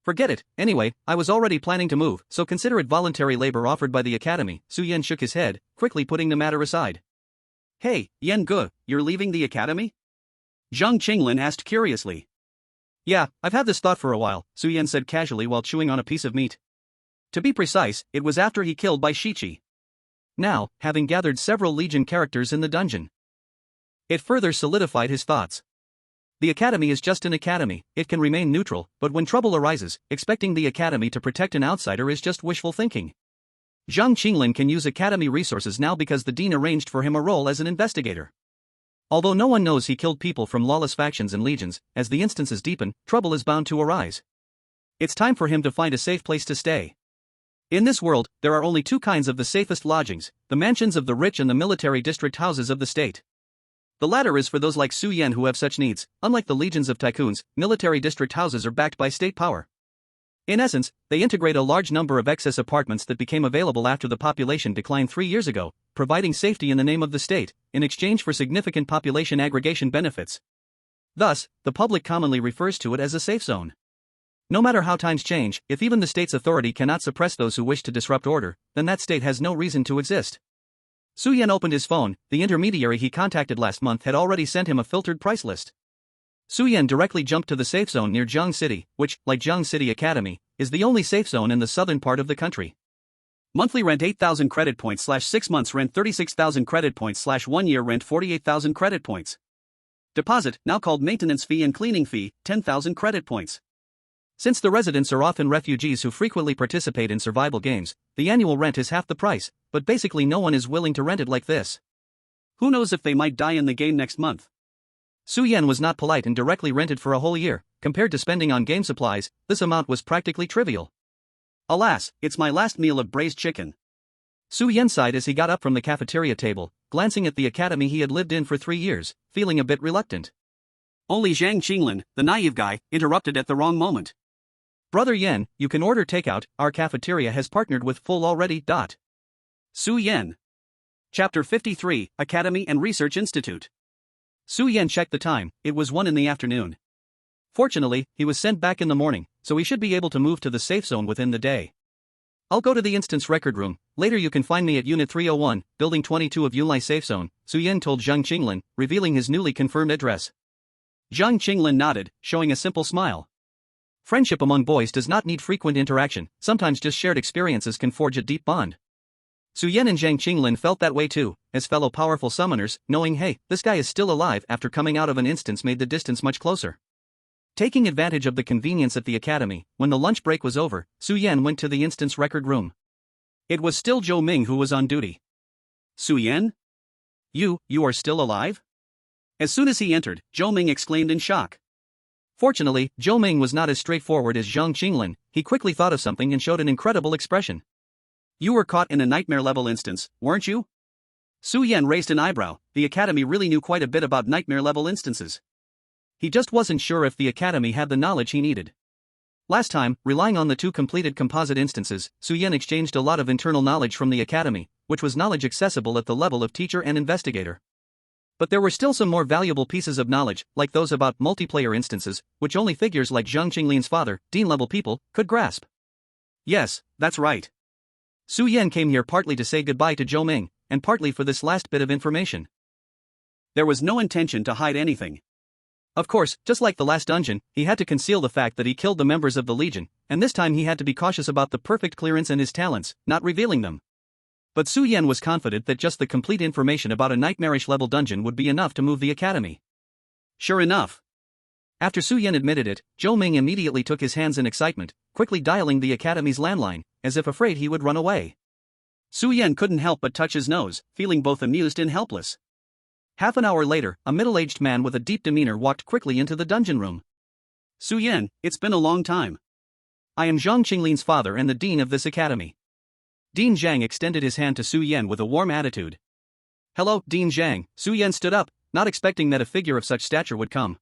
Forget it, anyway, I was already planning to move, so consider it voluntary labor offered by the academy. Su Yan shook his head, quickly putting the matter aside. Hey, Yan Ge, you're leaving the academy? Zhang Qinglin asked curiously. Yeah, I've had this thought for a while, Su Yan said casually while chewing on a piece of meat. To be precise, it was after he killed by Shichi. Now, having gathered several Legion characters in the dungeon, it further solidified his thoughts. The academy is just an academy, it can remain neutral, but when trouble arises, expecting the academy to protect an outsider is just wishful thinking. Zhang Qinglin can use academy resources now because the dean arranged for him a role as an investigator. Although no one knows he killed people from lawless factions and legions, as the instances deepen, trouble is bound to arise. It's time for him to find a safe place to stay. In this world, there are only 2 kinds of the safest lodgings, the mansions of the rich and the military district houses of the state. The latter is for those like Su Yan who have such needs. Unlike the legions of tycoons, military district houses are backed by state power. In essence, they integrate a large number of excess apartments that became available after the population declined 3 years ago, providing safety in the name of the state, in exchange for significant population aggregation benefits. Thus, the public commonly refers to it as a safe zone. No matter how times change, if even the state's authority cannot suppress those who wish to disrupt order, then that state has no reason to exist. Su Yan opened his phone. The intermediary he contacted last month had already sent him a filtered price list. Su Yan directly jumped to the safe zone near Jiang City, which, like Jiang City Academy, is the only safe zone in the southern part of the country. Monthly rent 8,000 credit points / 6 months rent 36,000 credit points / 1 year rent 48,000 credit points. Deposit, now called maintenance fee and cleaning fee, 10,000 credit points. Since the residents are often refugees who frequently participate in survival games, the annual rent is half the price, but basically no one is willing to rent it like this. Who knows if they might die in the game next month? Su Yan was not polite and directly rented for a whole year. Compared to spending on game supplies, this amount was practically trivial. Alas, it's my last meal of braised chicken. Su Yan sighed as he got up from the cafeteria table, glancing at the academy he had lived in for 3 years, feeling a bit reluctant. Only Zhang Qinglin, the naive guy, interrupted at the wrong moment. Brother Yan, you can order takeout, our cafeteria has partnered with Full already. Su Yan. Chapter 53, Academy and Research Institute. Su Yan checked the time, it was 1 in the afternoon. Fortunately, he was sent back in the morning, so he should be able to move to the safe zone within the day. I'll go to the instance record room, later you can find me at Unit 301, Building 22 of Yunlai Safe Zone, Su Yan told Zhang Qinglin, revealing his newly confirmed address. Zhang Qinglin nodded, showing a simple smile. Friendship among boys does not need frequent interaction, sometimes just shared experiences can forge a deep bond. Su Yan and Zhang Qinglin felt that way too, as fellow powerful summoners, knowing hey, this guy is still alive after coming out of an instance made the distance much closer. Taking advantage of the convenience at the academy, when the lunch break was over, Su Yan went to the instance record room. It was still Zhou Ming who was on duty. Su Yan? You are still alive? As soon as he entered, Zhou Ming exclaimed in shock. Fortunately, Zhou Ming was not as straightforward as Zhang Qinglin, he quickly thought of something and showed an incredible expression. You were caught in a nightmare-level instance, weren't you? Su Yan raised an eyebrow, the academy really knew quite a bit about nightmare-level instances. He just wasn't sure if the academy had the knowledge he needed. Last time, relying on the 2 completed composite instances, Su Yan exchanged a lot of internal knowledge from the academy, which was knowledge accessible at the level of teacher and investigator. But there were still some more valuable pieces of knowledge, like those about multiplayer instances, which only figures like Zhang Qinglin's father, Dean-level people, could grasp. Yes, that's right. Su Yan came here partly to say goodbye to Zhou Ming, and partly for this last bit of information. There was no intention to hide anything. Of course, just like the last dungeon, he had to conceal the fact that he killed the members of the Legion, and this time he had to be cautious about the perfect clearance and his talents, not revealing them. But Su Yan was confident that just the complete information about a nightmarish-level dungeon would be enough to move the academy. Sure enough. After Su Yan admitted it, Zhou Ming immediately took his hands in excitement, quickly dialing the academy's landline, as if afraid he would run away. Su Yan couldn't help but touch his nose, feeling both amused and helpless. Half an hour later, a middle-aged man with a deep demeanor walked quickly into the dungeon room. Su Yan, it's been a long time. I am Zhang Qinglin's father and the dean of this academy. Dean Zhang extended his hand to Su Yan with a warm attitude. Hello, Dean Zhang. Su Yan stood up, not expecting that a figure of such stature would come.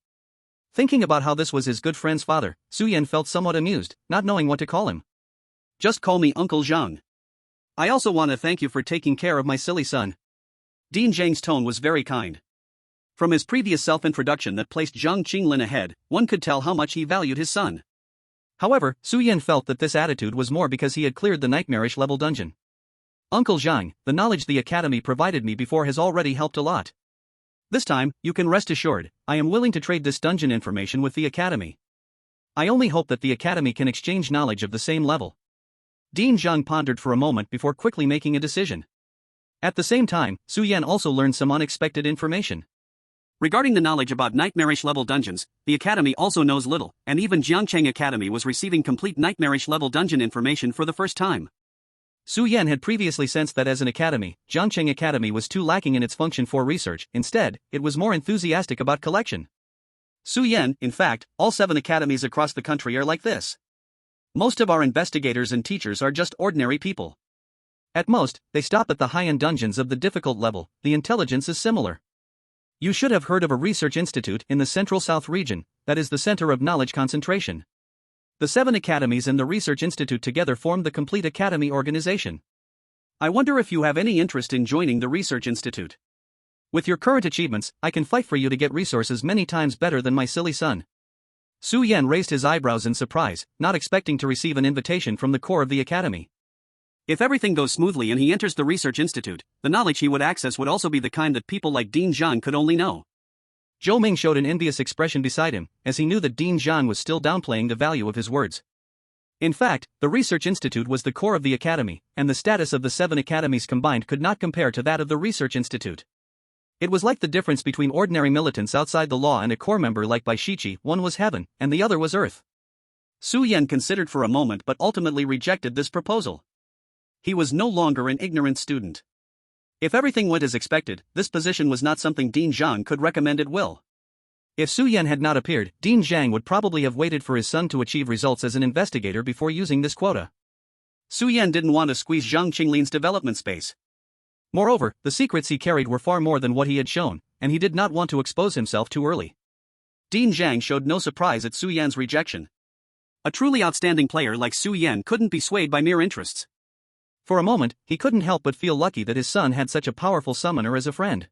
Thinking about how this was his good friend's father, Su Yan felt somewhat amused, not knowing what to call him. Just call me Uncle Zhang. I also want to thank you for taking care of my silly son. Dean Zhang's tone was very kind. From his previous self-introduction that placed Zhang Qinglin ahead, one could tell how much he valued his son. However, Su Yan felt that this attitude was more because he had cleared the nightmarish-level dungeon. Uncle Zhang, the knowledge the academy provided me before has already helped a lot. This time, you can rest assured, I am willing to trade this dungeon information with the academy. I only hope that the academy can exchange knowledge of the same level. Dean Zhang pondered for a moment before quickly making a decision. At the same time, Su Yan also learned some unexpected information. Regarding the knowledge about nightmarish-level dungeons, the academy also knows little, and even Jiangcheng Academy was receiving complete nightmarish-level dungeon information for the first time. Su Yan had previously sensed that as an academy, Jiangcheng Academy was too lacking in its function for research, instead, it was more enthusiastic about collection. Su Yan, in fact, all 7 academies across the country are like this. Most of our investigators and teachers are just ordinary people. At most, they stop at the high-end dungeons of the difficult level, the intelligence is similar. You should have heard of a research institute in the Central South region, that is the center of knowledge concentration. The 7 academies and the research institute together form the complete academy organization. I wonder if you have any interest in joining the research institute. With your current achievements, I can fight for you to get resources many times better than my silly son. Su Yan raised his eyebrows in surprise, not expecting to receive an invitation from the core of the academy. If everything goes smoothly and he enters the research institute, the knowledge he would access would also be the kind that people like Dean Zhang could only know. Zhou Ming showed an envious expression beside him, as he knew that Dean Zhang was still downplaying the value of his words. In fact, the research institute was the core of the academy, and the status of the 7 academies combined could not compare to that of the research institute. It was like the difference between ordinary militants outside the law and a core member like Bai Shiqi, one was heaven, and the other was earth. Su Yan considered for a moment but ultimately rejected this proposal. He was no longer an ignorant student. If everything went as expected, this position was not something Dean Zhang could recommend at will. If Su Yan had not appeared, Dean Zhang would probably have waited for his son to achieve results as an investigator before using this quota. Su Yan didn't want to squeeze Zhang Qinglin's development space. Moreover, the secrets he carried were far more than what he had shown, and he did not want to expose himself too early. Dean Zhang showed no surprise at Su Yan's rejection. A truly outstanding player like Su Yan couldn't be swayed by mere interests. For a moment, he couldn't help but feel lucky that his son had such a powerful summoner as a friend.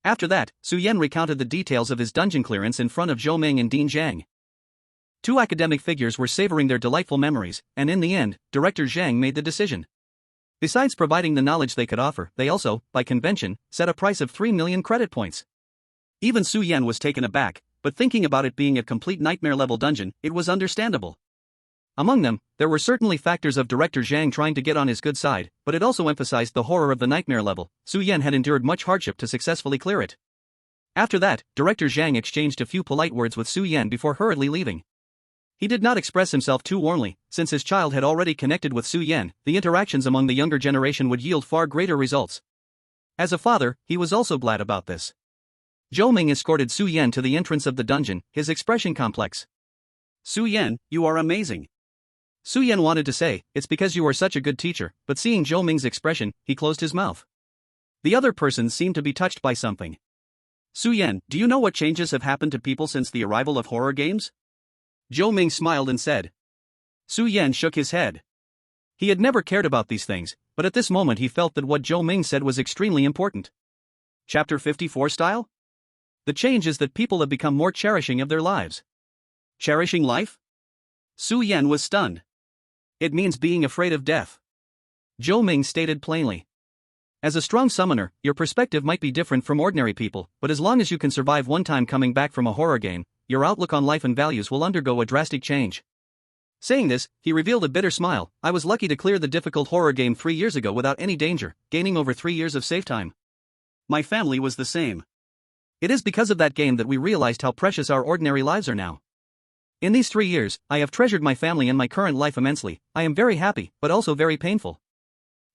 After that, Su Yan recounted the details of his dungeon clearance in front of Zhou Ming and Dean Zhang. Two academic figures were savoring their delightful memories, and in the end, Director Zhang made the decision. Besides providing the knowledge they could offer, they also, by convention, set a price of 3 million credit points. Even Su Yan was taken aback, but thinking about it being a complete nightmare-level dungeon, it was understandable. Among them, there were certainly factors of Director Zhang trying to get on his good side, but it also emphasized the horror of the nightmare level. Su Yan had endured much hardship to successfully clear it. After that, Director Zhang exchanged a few polite words with Su Yan before hurriedly leaving. He did not express himself too warmly, since his child had already connected with Su Yan. The interactions among the younger generation would yield far greater results. As a father, he was also glad about this. Zhou Ming escorted Su Yan to the entrance of the dungeon, his expression complex. "Su Yan, you are amazing." Su Yan wanted to say, "It's because you are such a good teacher," but seeing Zhou Ming's expression, he closed his mouth. The other person seemed to be touched by something. "Su Yan, do you know what changes have happened to people since the arrival of horror games?" Zhou Ming smiled and said. Su Yan shook his head. He had never cared about these things, but at this moment he felt that what Zhou Ming said was extremely important. Chapter 54 Style? The change is that people have become more cherishing of their lives. Cherishing life? Su Yan was stunned. It means being afraid of death. Zhou Ming stated plainly. As a strong summoner, your perspective might be different from ordinary people, but as long as you can survive one time coming back from a horror game, your outlook on life and values will undergo a drastic change. Saying this, he revealed a bitter smile. I was lucky to clear the difficult horror game 3 years ago without any danger, gaining over 3 years of save time. My family was the same. It is because of that game that we realized how precious our ordinary lives are now. In these 3 years, I have treasured my family and my current life immensely. I am very happy, but also very painful.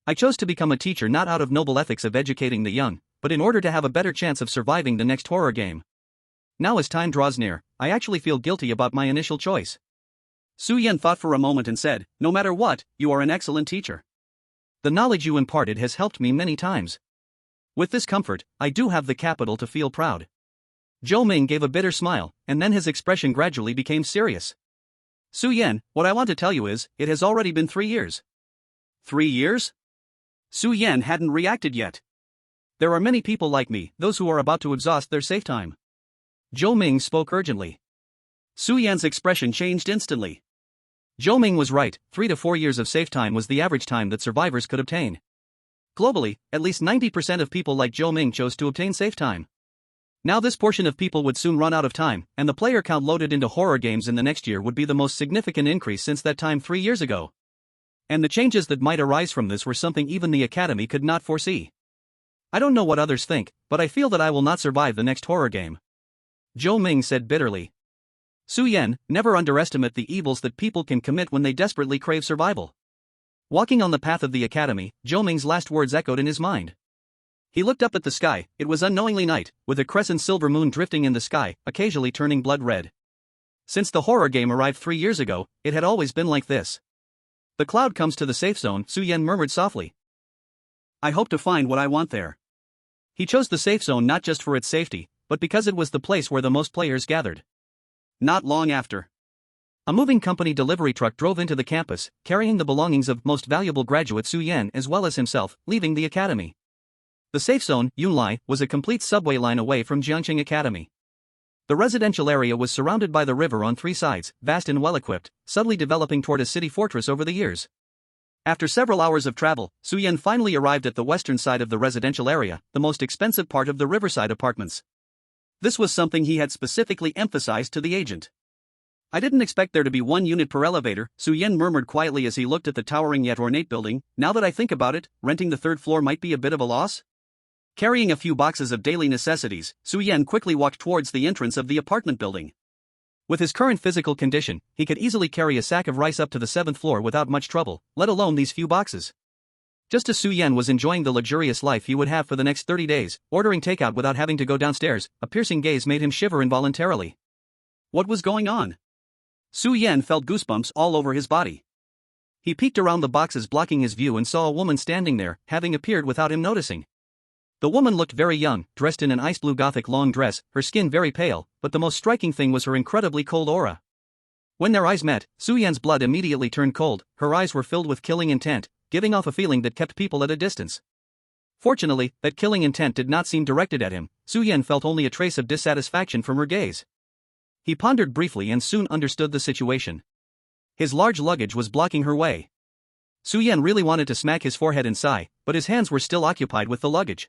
I chose to become a teacher not out of noble ethics of educating the young, but in order to have a better chance of surviving the next horror game. Now as time draws near, I actually feel guilty about my initial choice. Su Yan thought for a moment and said, "No matter what, you are an excellent teacher. The knowledge you imparted has helped me many times. With this comfort, I do have the capital to feel proud." Zhou Ming gave a bitter smile, and then his expression gradually became serious. "Su Yan, what I want to tell you is, it has already been 3 years. 3 years? Su Yan hadn't reacted yet. There are many people like me, those who are about to exhaust their safe time. Zhou Ming spoke urgently. Su Yan's expression changed instantly. Zhou Ming was right, 3 to 4 years of safe time was the average time that survivors could obtain. Globally, at least 90% of people like Zhou Ming chose to obtain safe time. Now this portion of people would soon run out of time, and the player count loaded into horror games in the next year would be the most significant increase since that time 3 years ago. And the changes that might arise from this were something even the Academy could not foresee. I don't know what others think, but I feel that I will not survive the next horror game. Zhou Ming said bitterly. Su Yan, never underestimate the evils that people can commit when they desperately crave survival. Walking on the path of the Academy, Zhou Ming's last words echoed in his mind. He looked up at the sky. It was unknowingly night, with a crescent silver moon drifting in the sky, occasionally turning blood red. Since the horror game arrived 3 years ago, it had always been like this. The cloud comes to the safe zone, Su Yan murmured softly. I hope to find what I want there. He chose the safe zone not just for its safety, but because it was the place where the most players gathered. Not long after, a moving company delivery truck drove into the campus, carrying the belongings of most valuable graduate Su Yan as well as himself, leaving the academy. The safe zone, Yunlai, was a complete subway line away from Jiangqing Academy. The residential area was surrounded by the river on 3 sides, vast and well-equipped, subtly developing toward a city fortress over the years. After several hours of travel, Su Yan finally arrived at the western side of the residential area, the most expensive part of the riverside apartments. This was something he had specifically emphasized to the agent. I didn't expect there to be 1 unit per elevator, Su Yan murmured quietly as he looked at the towering yet ornate building. Now that I think about it, renting the 3rd floor might be a bit of a loss. Carrying a few boxes of daily necessities, Su Yan quickly walked towards the entrance of the apartment building. With his current physical condition, he could easily carry a sack of rice up to the 7th floor without much trouble, let alone these few boxes. Just as Su Yan was enjoying the luxurious life he would have for the next 30 days, ordering takeout without having to go downstairs, a piercing gaze made him shiver involuntarily. What was going on? Su Yan felt goosebumps all over his body. He peeked around the boxes blocking his view and saw a woman standing there, having appeared without him noticing. The woman looked very young, dressed in an ice blue gothic long dress, her skin very pale, but the most striking thing was her incredibly cold aura. When their eyes met, Su Yan's blood immediately turned cold, her eyes were filled with killing intent, giving off a feeling that kept people at a distance. Fortunately, that killing intent did not seem directed at him. Su Yan felt only a trace of dissatisfaction from her gaze. He pondered briefly and soon understood the situation. His large luggage was blocking her way. Su Yan really wanted to smack his forehead and sigh, but his hands were still occupied with the luggage.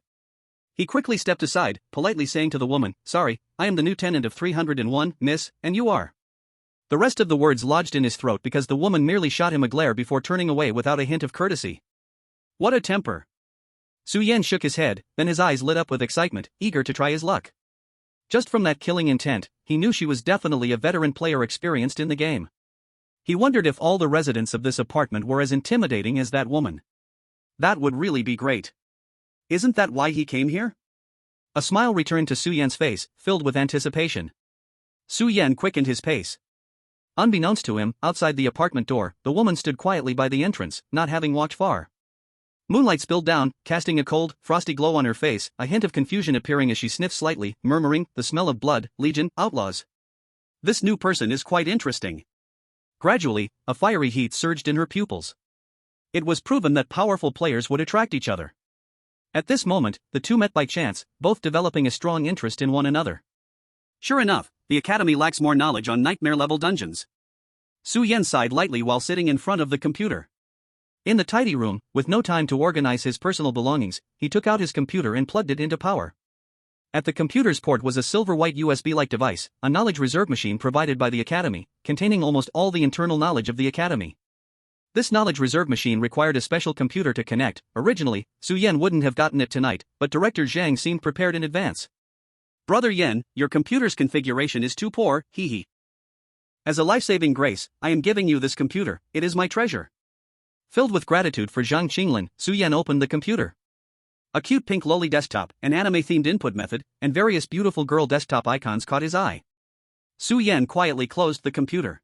He quickly stepped aside, politely saying to the woman, "Sorry, I am the new tenant of 301, miss, and you are." The rest of the words lodged in his throat because the woman merely shot him a glare before turning away without a hint of courtesy. What a temper! Su Yan shook his head, then his eyes lit up with excitement, eager to try his luck. Just from that killing intent, he knew she was definitely a veteran player experienced in the game. He wondered if all the residents of this apartment were as intimidating as that woman. That would really be great. Isn't that why he came here? A smile returned to Su Yan's face, filled with anticipation. Su Yan quickened his pace. Unbeknownst to him, outside the apartment door, the woman stood quietly by the entrance, not having walked far. Moonlight spilled down, casting a cold, frosty glow on her face, a hint of confusion appearing as she sniffed slightly, murmuring, "The smell of blood, legion, outlaws. This new person is quite interesting." Gradually, a fiery heat surged in her pupils. It was proven that powerful players would attract each other. At this moment, the two met by chance, both developing a strong interest in one another. Sure enough, the Academy lacks more knowledge on nightmare-level dungeons. Su Yan sighed lightly while sitting in front of the computer. In the tidy room, with no time to organize his personal belongings, he took out his computer and plugged it into power. At the computer's port was a silver-white USB-like device, a knowledge reserve machine provided by the Academy, containing almost all the internal knowledge of the Academy. This knowledge reserve machine required a special computer to connect. Originally, Su Yan wouldn't have gotten it tonight, but Director Zhang seemed prepared in advance. "Brother Yen, your computer's configuration is too poor, hee. As a life-saving grace, I am giving you this computer, it is my treasure." Filled with gratitude for Zhang Qinglin, Su Yan opened the computer. A cute pink loli desktop, an anime-themed input method, and various beautiful girl desktop icons caught his eye. Su Yan quietly closed the computer.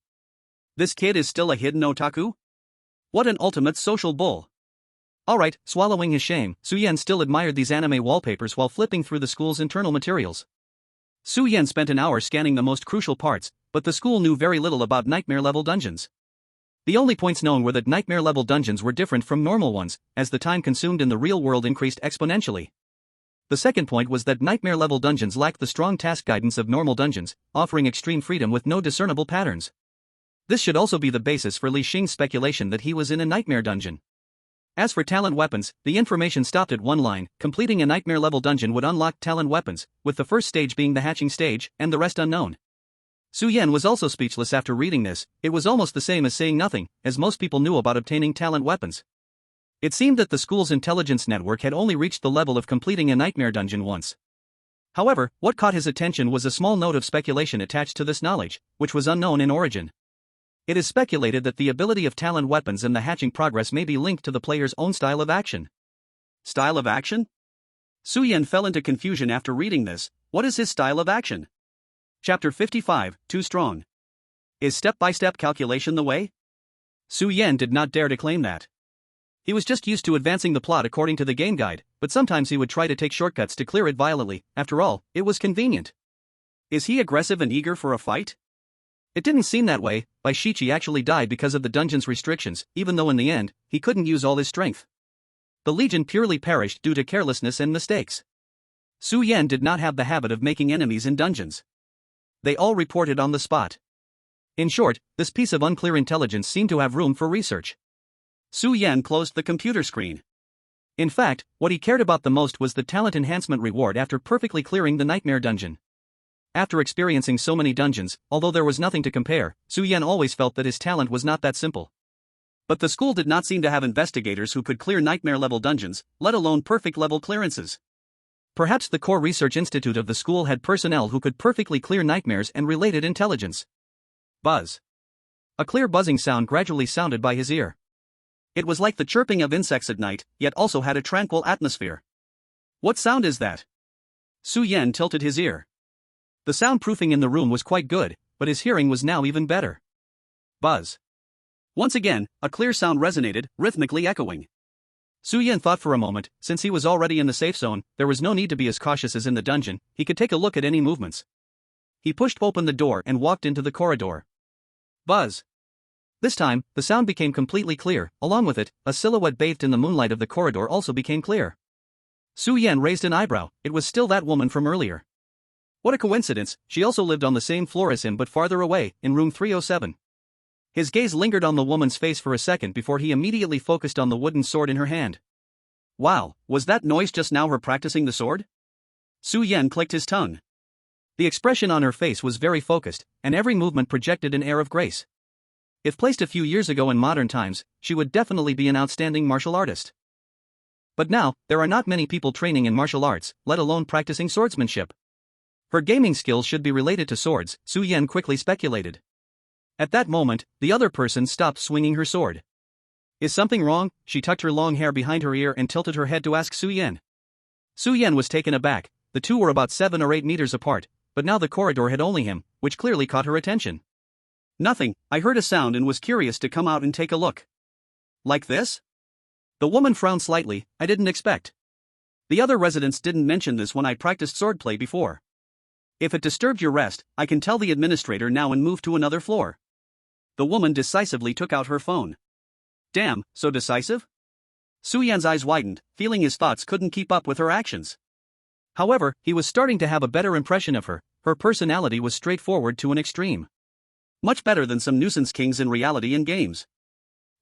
This kid is still a hidden otaku? What an ultimate social bull. Alright, swallowing his shame, Su Yan still admired these anime wallpapers while flipping through the school's internal materials. Su Yan spent an hour scanning the most crucial parts, but the school knew very little about nightmare-level dungeons. The only points known were that nightmare-level dungeons were different from normal ones, as the time consumed in the real world increased exponentially. The second point was that nightmare-level dungeons lacked the strong task guidance of normal dungeons, offering extreme freedom with no discernible patterns. This should also be the basis for Li Xing's speculation that he was in a nightmare dungeon. As for talent weapons, the information stopped at one line: completing a nightmare-level dungeon would unlock talent weapons, with the first stage being the hatching stage, and the rest unknown. Su Yan was also speechless after reading this. It was almost the same as saying nothing, as most people knew about obtaining talent weapons. It seemed that the school's intelligence network had only reached the level of completing a nightmare dungeon once. However, what caught his attention was a small note of speculation attached to this knowledge, which was unknown in origin. It is speculated that the ability of talent weapons and the hatching progress may be linked to the player's own style of action. Style of action? Su Yan fell into confusion after reading this. What is his style of action? Chapter 55, Too Strong. Is step-by-step calculation the way? Su Yan did not dare to claim that. He was just used to advancing the plot according to the game guide, but sometimes he would try to take shortcuts to clear it violently. After all, it was convenient. Is he aggressive and eager for a fight? It didn't seem that way. Bai Shichi actually died because of the dungeon's restrictions, even though in the end, he couldn't use all his strength. The Legion purely perished due to carelessness and mistakes. Su Yan did not have the habit of making enemies in dungeons. They all reported on the spot. In short, this piece of unclear intelligence seemed to have room for research. Su Yan closed the computer screen. In fact, what he cared about the most was the talent enhancement reward after perfectly clearing the nightmare dungeon. After experiencing so many dungeons, although there was nothing to compare, Su Yan always felt that his talent was not that simple. But the school did not seem to have investigators who could clear nightmare-level dungeons, let alone perfect-level clearances. Perhaps the Core Research Institute of the school had personnel who could perfectly clear nightmares and related intelligence. Buzz. A clear buzzing sound gradually sounded by his ear. It was like the chirping of insects at night, yet also had a tranquil atmosphere. What sound is that? Su Yan tilted his ear. The soundproofing in the room was quite good, but his hearing was now even better. Buzz. Once again, a clear sound resonated, rhythmically echoing. Su Yan thought for a moment. Since he was already in the safe zone, there was no need to be as cautious as in the dungeon. He could take a look at any movements. He pushed open the door and walked into the corridor. Buzz. This time, the sound became completely clear. Along with it, a silhouette bathed in the moonlight of the corridor also became clear. Su Yan raised an eyebrow. It was still that woman from earlier. What a coincidence, she also lived on the same floor as him but farther away, in room 307. His gaze lingered on the woman's face for a second before he immediately focused on the wooden sword in her hand. Wow, was that noise just now her practicing the sword? Su Yan clicked his tongue. The expression on her face was very focused, and every movement projected an air of grace. If placed a few years ago in modern times, she would definitely be an outstanding martial artist. But now, there are not many people training in martial arts, let alone practicing swordsmanship. Her gaming skills should be related to swords, Su Yan quickly speculated. At that moment, the other person stopped swinging her sword. Is something wrong? She tucked her long hair behind her ear and tilted her head to ask Su Yan. Su Yan was taken aback. The two were about 7 or 8 meters apart, but now the corridor had only him, which clearly caught her attention. Nothing, I heard a sound and was curious to come out and take a look. Like this? The woman frowned slightly. I didn't expect. The other residents didn't mention this when I practiced swordplay before. If it disturbed your rest, I can tell the administrator now and move to another floor. The woman decisively took out her phone. Damn, so decisive? Su Yan's eyes widened, feeling his thoughts couldn't keep up with her actions. However, he was starting to have a better impression of her. Her personality was straightforward to an extreme. Much better than some nuisance kings in reality and games.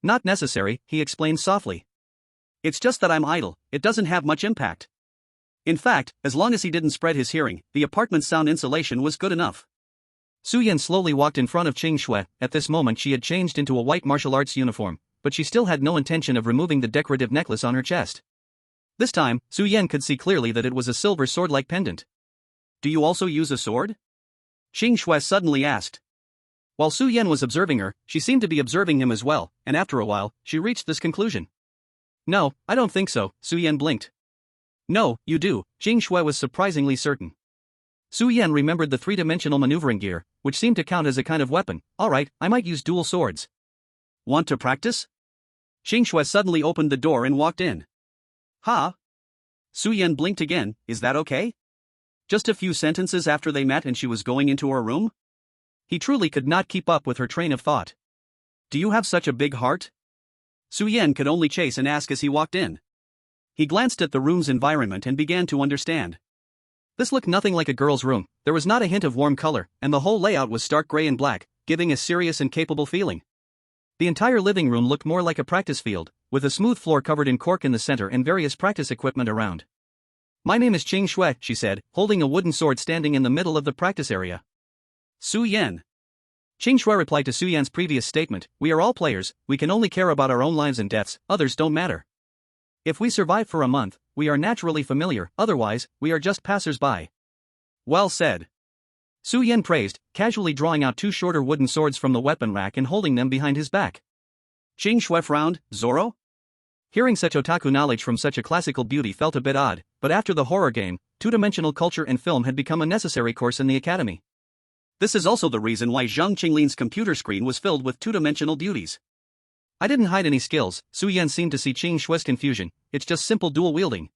Not necessary, he explained softly. It's just that I'm idle, it doesn't have much impact. In fact, as long as he didn't spread his hearing, the apartment's sound insulation was good enough. Su Yan slowly walked in front of Qing Shui. At this moment she had changed into a white martial arts uniform, but she still had no intention of removing the decorative necklace on her chest. This time, Su Yan could see clearly that it was a silver sword-like pendant. Do you also use a sword? Qing Shui suddenly asked. While Su Yan was observing her, she seemed to be observing him as well, and after a while, she reached this conclusion. No, I don't think so, Su Yan blinked. No, you do, Qing Shui was surprisingly certain. Su Yan remembered the three-dimensional maneuvering gear, which seemed to count as a kind of weapon. Alright, I might use dual swords. Want to practice? Qing Shui suddenly opened the door and walked in. Huh? Su Yan blinked again. Is that okay? Just a few sentences after they met and she was going into her room? He truly could not keep up with her train of thought. Do you have such a big heart? Su Yan could only chase and ask as he walked in. He glanced at the room's environment and began to understand. This looked nothing like a girl's room. There was not a hint of warm color, and the whole layout was stark gray and black, giving a serious and capable feeling. The entire living room looked more like a practice field, with a smooth floor covered in cork in the center and various practice equipment around. My name is Qing Shui, she said, holding a wooden sword standing in the middle of the practice area. Su Yan. Qing Shui replied to Su Yan's previous statement, we are all players, we can only care about our own lives and deaths, others don't matter. If we survive for a month, we are naturally familiar, otherwise, we are just passers-by. Well said. Su Yan praised, casually drawing out 2 shorter wooden swords from the weapon rack and holding them behind his back. Qing Shui frowned, Zoro? Hearing such otaku knowledge from such a classical beauty felt a bit odd, but after the horror game, two-dimensional culture and film had become a necessary course in the academy. This is also the reason why Zhang Qinglin's computer screen was filled with two-dimensional beauties. I didn't hide any skills, Su Yan seemed to see Qing Shui's confusion, it's just simple dual-wielding.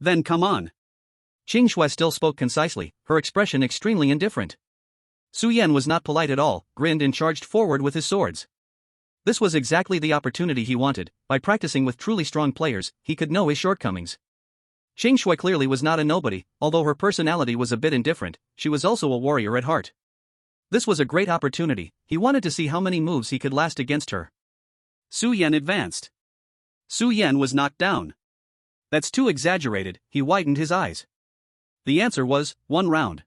Then come on. Qing Shui still spoke concisely, her expression extremely indifferent. Su Yan was not polite at all, grinned and charged forward with his swords. This was exactly the opportunity he wanted. By practicing with truly strong players, he could know his shortcomings. Qing Shui clearly was not a nobody, although her personality was a bit indifferent, she was also a warrior at heart. This was a great opportunity, he wanted to see how many moves he could last against her. Su Yan advanced. Su Yan was knocked down. That's too exaggerated, he widened his eyes. The answer was, 1 round.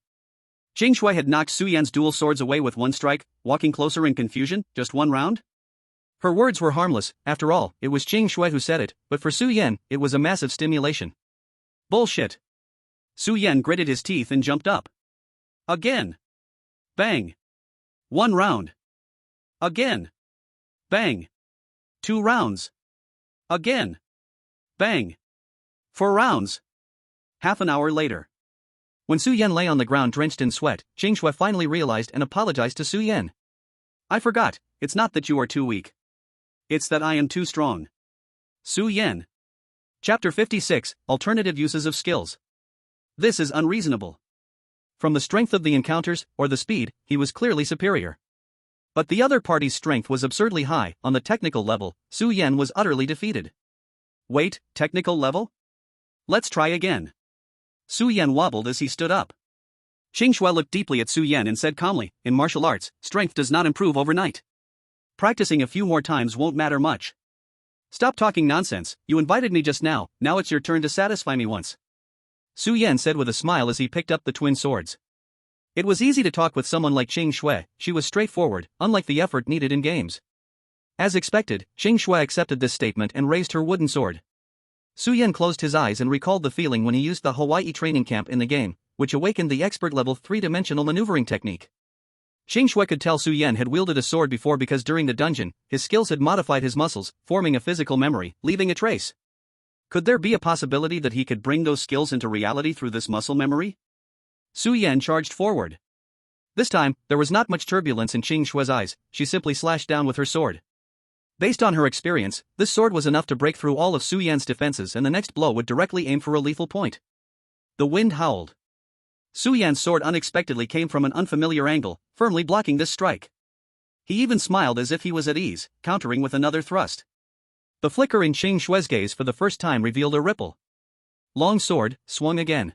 Qing Shui had knocked Su Yan's dual swords away with 1 strike, walking closer in confusion, just 1 round? Her words were harmless, after all, it was Qing Shui who said it, but for Su Yan, it was a massive stimulation. Bullshit. Su Yan gritted his teeth and jumped up. Again. Bang. 1 round. Again. Bang. 2 rounds. Again. Bang. 4 rounds. Half an hour later. When Su Yan lay on the ground drenched in sweat, Qing Shui finally realized and apologized to Su Yan. I forgot, it's not that you are too weak. It's that I am too strong. Su Yan. Chapter 56, Alternative Uses of Skills. This is unreasonable. From the strength of the encounters, or the speed, he was clearly superior. But the other party's strength was absurdly high. On the technical level, Su Yan was utterly defeated. Wait, technical level? Let's try again. Su Yan wobbled as he stood up. Qing Shui looked deeply at Su Yan and said calmly, in martial arts, strength does not improve overnight. Practicing a few more times won't matter much. Stop talking nonsense, you invited me just now it's your turn to satisfy me once. Su Yan said with a smile as he picked up the twin swords. It was easy to talk with someone like Qing Shui, she was straightforward, unlike the effort needed in games. As expected, Qing Shui accepted this statement and raised her wooden sword. Su Yan closed his eyes and recalled the feeling when he used the Hawaii training camp in the game, which awakened the expert-level 3-dimensional maneuvering technique. Qing Shui could tell Su Yan had wielded a sword before because during the dungeon, his skills had modified his muscles, forming a physical memory, leaving a trace. Could there be a possibility that he could bring those skills into reality through this muscle memory? Su Yan charged forward. This time, there was not much turbulence in Qing Shui's eyes, she simply slashed down with her sword. Based on her experience, this sword was enough to break through all of Su Yan's defenses and the next blow would directly aim for a lethal point. The wind howled. Su Yan's sword unexpectedly came from an unfamiliar angle, firmly blocking this strike. He even smiled as if he was at ease, countering with another thrust. The flicker in Qing Shui's gaze for the first time revealed a ripple. Long sword, swung again.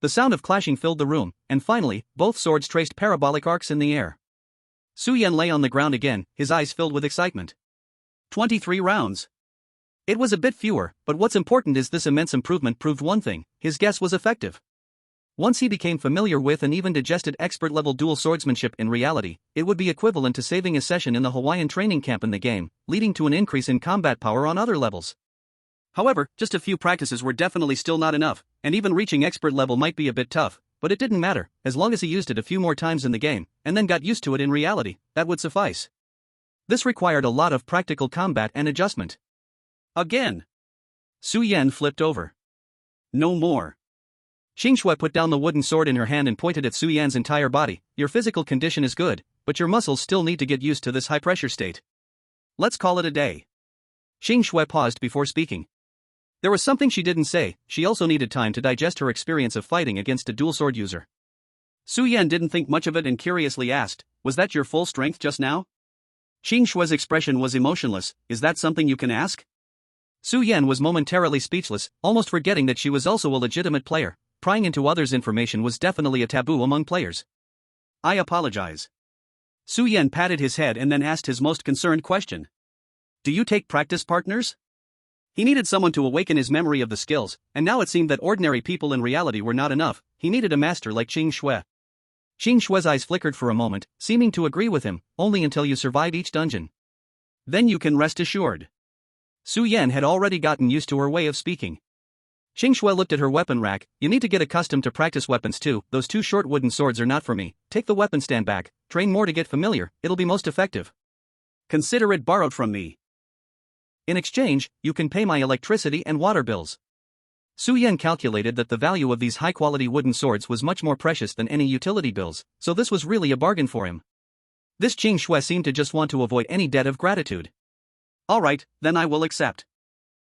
The sound of clashing filled the room, and finally, both swords traced parabolic arcs in the air. Su Yan lay on the ground again, his eyes filled with excitement. 23 rounds. It was a bit fewer, but what's important is this immense improvement proved one thing, his guess was effective. Once he became familiar with and even digested expert-level dual swordsmanship in reality, it would be equivalent to saving a session in the Hawaiian training camp in the game, leading to an increase in combat power on other levels. However, just a few practices were definitely still not enough, and even reaching expert level might be a bit tough, but it didn't matter, as long as he used it a few more times in the game, and then got used to it in reality, that would suffice. This required a lot of practical combat and adjustment. Again. Su Yan flipped over. No more. Qing Shui put down the wooden sword in her hand and pointed at Su Yan's entire body. Your physical condition is good, but your muscles still need to get used to this high-pressure state. Let's call it a day. Qing Shui paused before speaking. There was something she didn't say, she also needed time to digest her experience of fighting against a dual sword user. Su Yan didn't think much of it and curiously asked, was that your full strength just now? Qing Shui's expression was emotionless, is that something you can ask? Su Yan was momentarily speechless, almost forgetting that she was also a legitimate player. Prying into others' information was definitely a taboo among players. I apologize. Su Yan patted his head and then asked his most concerned question. Do you take practice partners? He needed someone to awaken his memory of the skills, and now it seemed that ordinary people in reality were not enough, he needed a master like Qing Shui. Qing Shui's eyes flickered for a moment, seeming to agree with him, only until you survive each dungeon. Then you can rest assured. Su Yan had already gotten used to her way of speaking. Qing Shui looked at her weapon rack, you need to get accustomed to practice weapons too, those 2 short wooden swords are not for me, take the weapon stand back, train more to get familiar, it'll be most effective. Consider it borrowed from me. In exchange, you can pay my electricity and water bills. Su Yan calculated that the value of these high-quality wooden swords was much more precious than any utility bills, so this was really a bargain for him. This Qing Shui seemed to just want to avoid any debt of gratitude. Alright, then I will accept.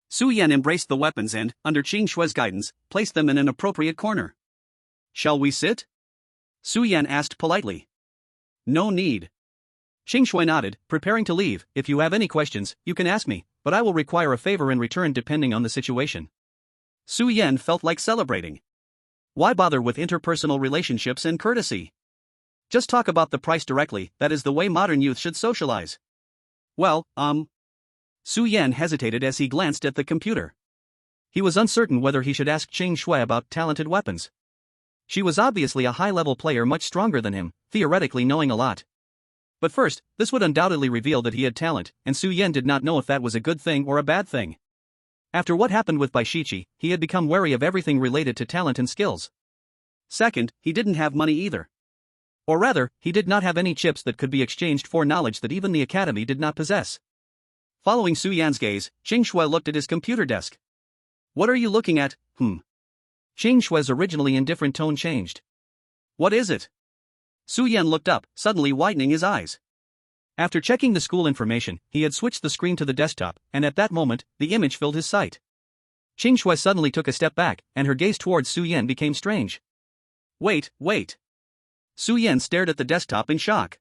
Su Yan embraced the weapons and, under Qing Shui's guidance, placed them in an appropriate corner. Shall we sit? Su Yan asked politely. No need. Qing Shui nodded, preparing to leave. If you have any questions, you can ask me, but I will require a favor in return depending on the situation. Su Yan felt like celebrating. Why bother with interpersonal relationships and courtesy? Just talk about the price directly, that is the way modern youth should socialize. Well, Su Yan hesitated as he glanced at the computer. He was uncertain whether he should ask Qing Shui about talented weapons. She was obviously a high-level player much stronger than him, theoretically knowing a lot. But first, this would undoubtedly reveal that he had talent, and Su Yan did not know if that was a good thing or a bad thing. After what happened with Baishichi, he had become wary of everything related to talent and skills. Second, he didn't have money either. Or rather, he did not have any chips that could be exchanged for knowledge that even the academy did not possess. Following Su Yan's gaze, Qing Shui looked at his computer desk. What are you looking at? Qing Shui's originally indifferent tone changed. What is it? Su Yan looked up, suddenly widening his eyes. After checking the school information, he had switched the screen to the desktop, and at that moment, the image filled his sight. Qing Shui suddenly took a step back, and her gaze towards Su Yan became strange. Wait. Su Yan stared at the desktop in shock.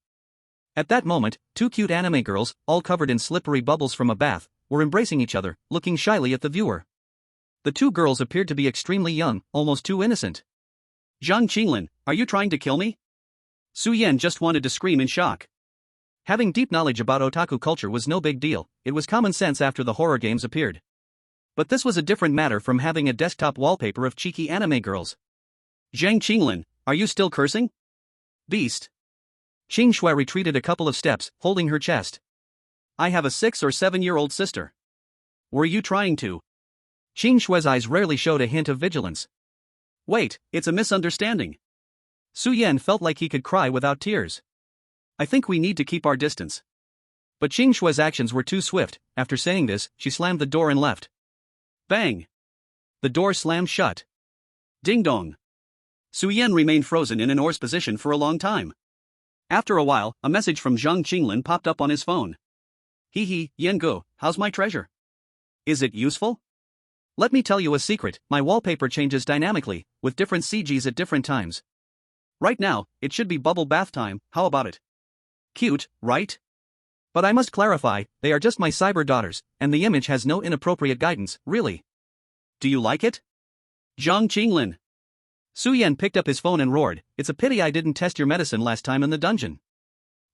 At that moment, two cute anime girls, all covered in slippery bubbles from a bath, were embracing each other, looking shyly at the viewer. The two girls appeared to be extremely young, almost too innocent. Zhang Qinglin, are you trying to kill me? Su Yan just wanted to scream in shock. Having deep knowledge about otaku culture was no big deal, it was common sense after the horror games appeared. But this was a different matter from having a desktop wallpaper of cheeky anime girls. Zhang Qinglin, are you still cursing? Beast. Qing Shui retreated a couple of steps, holding her chest. I have a 6 or 7-year-old sister. Were you trying to? Qing Shui's eyes rarely showed a hint of vigilance. Wait, it's a misunderstanding. Su Yan felt like he could cry without tears. I think we need to keep our distance. But Qing Shui's actions were too swift. After saying this, she slammed the door and left. Bang! The door slammed shut. Ding dong. Su Yan remained frozen in an oar's position for a long time. After a while, a message from Zhang Qinglin popped up on his phone. Hee, Yan Go, how's my treasure? Is it useful? Let me tell you a secret, my wallpaper changes dynamically, with different CGs at different times. Right now, it should be bubble bath time, how about it? Cute, right? But I must clarify, they are just my cyber daughters, and the image has no inappropriate guidance, really. Do you like it? Zhang Qinglin. Su Yan picked up his phone and roared, it's a pity I didn't test your medicine last time in the dungeon.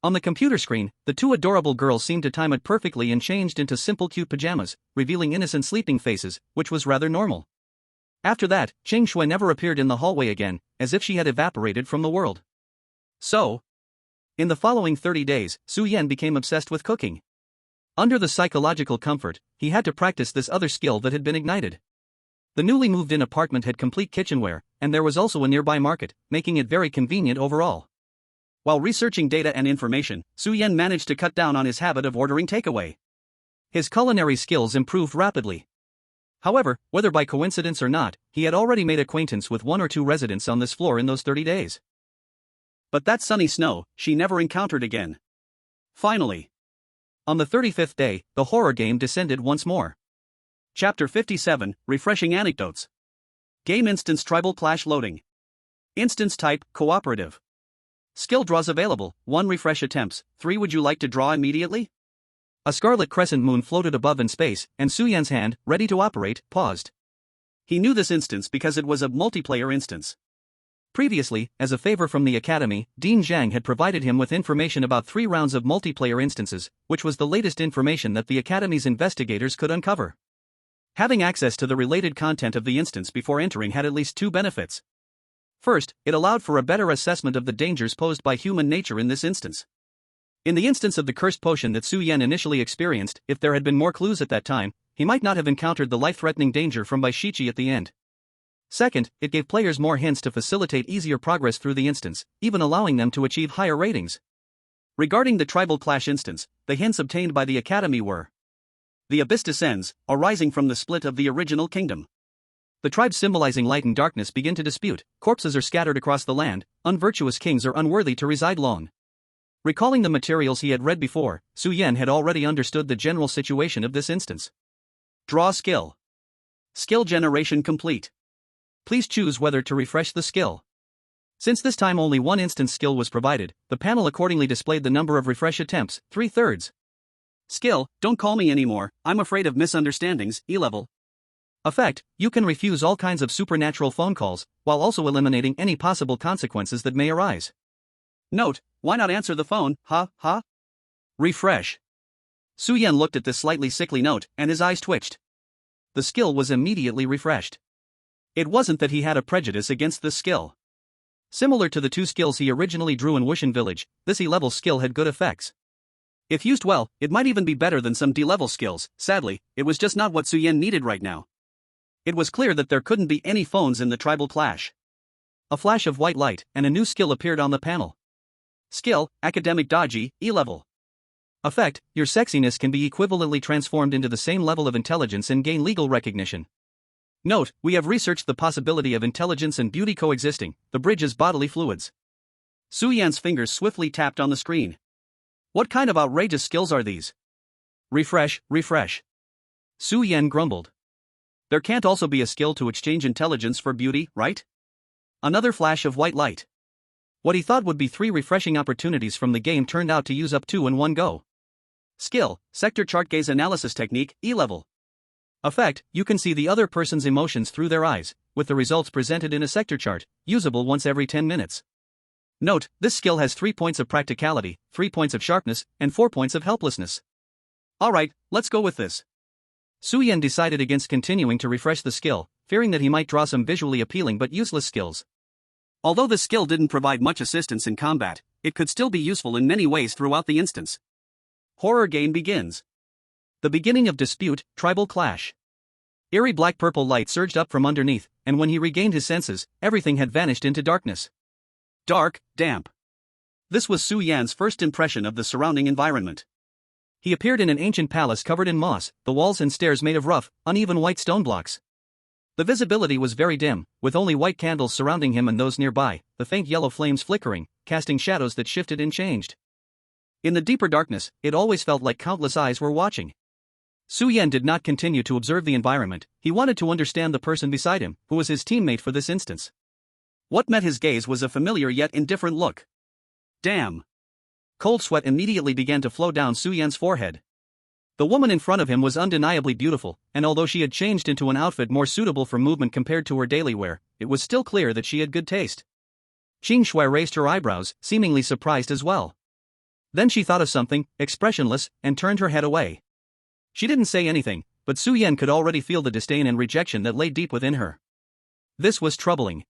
On the computer screen, the two adorable girls seemed to time it perfectly and changed into simple cute pajamas, revealing innocent sleeping faces, which was rather normal. After that, Qing Shui never appeared in the hallway again, as if she had evaporated from the world. So, in the following 30 days, Su Yan became obsessed with cooking. Under the psychological comfort, he had to practice this other skill that had been ignited. The newly moved-in apartment had complete kitchenware, and there was also a nearby market, making it very convenient overall. While researching data and information, Su Yan managed to cut down on his habit of ordering takeaway. His culinary skills improved rapidly. However, whether by coincidence or not, he had already made acquaintance with 1 or 2 residents on this floor in those 30 days. But that sunny snow, she never encountered again. Finally. On the 35th day, the horror game descended once more. Chapter 57, Refreshing Anecdotes. Game Instance Tribal Clash Loading. Instance Type, Cooperative. Skill draws available, 1 refresh attempts, 3 would you like to draw immediately? A scarlet crescent moon floated above in space, and Su Yan's hand, ready to operate, paused. He knew this instance because it was a multiplayer instance. Previously, as a favor from the Academy, Dean Zhang had provided him with information about 3 rounds of multiplayer instances, which was the latest information that the Academy's investigators could uncover. Having access to the related content of the instance before entering had at least 2 benefits. First, it allowed for a better assessment of the dangers posed by human nature in this instance. In the instance of the cursed potion that Su Yan initially experienced, if there had been more clues at that time, he might not have encountered the life-threatening danger from Baishichi at the end. Second, it gave players more hints to facilitate easier progress through the instance, even allowing them to achieve higher ratings. Regarding the Tribal Clash instance, the hints obtained by the Academy were: the abyss descends, arising from the split of the original kingdom. The tribes symbolizing light and darkness begin to dispute, corpses are scattered across the land, unvirtuous kings are unworthy to reside long. Recalling the materials he had read before, Su Yan had already understood the general situation of this instance. Draw skill. Skill generation complete. Please choose whether to refresh the skill. Since this time only 1 instance skill was provided, the panel accordingly displayed the number of refresh attempts, 3/3. Skill, don't call me anymore, I'm afraid of misunderstandings, E-level. Effect, you can refuse all kinds of supernatural phone calls, while also eliminating any possible consequences that may arise. Note, why not answer the phone, ha? Refresh. Su Yan looked at this slightly sickly note, and his eyes twitched. The skill was immediately refreshed. It wasn't that he had a prejudice against this skill. Similar to the 2 skills he originally drew in Wushan Village, this E-level skill had good effects. If used well, it might even be better than some D-level skills. Sadly, it was just not what Su Yan needed right now. It was clear that there couldn't be any phones in the Tribal Clash. A flash of white light, and a new skill appeared on the panel. Skill, Academic Dodgy, E-level. Effect, your sexiness can be equivalently transformed into the same level of intelligence and gain legal recognition. Note, we have researched the possibility of intelligence and beauty coexisting. The bridge is bodily fluids. Su Yan's fingers swiftly tapped on the screen. What kind of outrageous skills are these? Refresh, refresh. Su Yan grumbled. There can't also be a skill to exchange intelligence for beauty, right? Another flash of white light. What he thought would be 3 refreshing opportunities from the game turned out to use up 2 in one go. Skill, Sector Chart Gaze Analysis Technique, E-Level. Effect, you can see the other person's emotions through their eyes, with the results presented in a sector chart, usable once every 10 minutes. Note, this skill has 3 points of practicality, 3 points of sharpness, and 4 points of helplessness. Alright, let's go with this. Su Yan decided against continuing to refresh the skill, fearing that he might draw some visually appealing but useless skills. Although the skill didn't provide much assistance in combat, it could still be useful in many ways throughout the instance. Horror game begins. The beginning of dispute, tribal clash. Eerie black-purple light surged up from underneath, and when he regained his senses, everything had vanished into darkness. Dark, damp. This was Su Yan's first impression of the surrounding environment. He appeared in an ancient palace covered in moss, the walls and stairs made of rough, uneven white stone blocks. The visibility was very dim, with only white candles surrounding him and those nearby, the faint yellow flames flickering, casting shadows that shifted and changed. In the deeper darkness, it always felt like countless eyes were watching. Su Yan did not continue to observe the environment, he wanted to understand the person beside him, who was his teammate for this instance. What met his gaze was a familiar yet indifferent look. Damn! Cold sweat immediately began to flow down Su Yan's forehead. The woman in front of him was undeniably beautiful, and although she had changed into an outfit more suitable for movement compared to her daily wear, it was still clear that she had good taste. Qing Shui raised her eyebrows, seemingly surprised as well. Then she thought of something, expressionless, and turned her head away. She didn't say anything, but Su Yan could already feel the disdain and rejection that lay deep within her. This was troubling.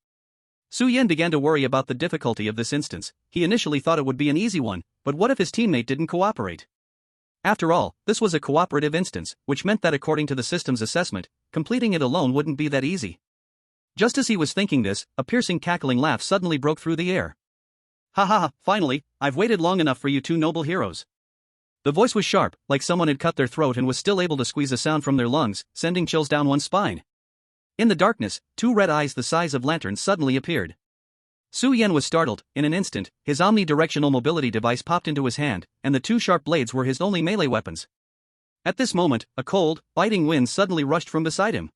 Su Yan began to worry about the difficulty of this instance. He initially thought it would be an easy one, but what if his teammate didn't cooperate? After all, this was a cooperative instance, which meant that according to the system's assessment, completing it alone wouldn't be that easy. Just as he was thinking this, a piercing cackling laugh suddenly broke through the air. Ha ha ha, finally, I've waited long enough for you 2 noble heroes. The voice was sharp, like someone had cut their throat and was still able to squeeze a sound from their lungs, sending chills down one's spine. In the darkness, 2 red eyes the size of lanterns suddenly appeared. Su Yan was startled. In an instant, his omnidirectional mobility device popped into his hand, and the 2 sharp blades were his only melee weapons. At this moment, a cold, biting wind suddenly rushed from beside him.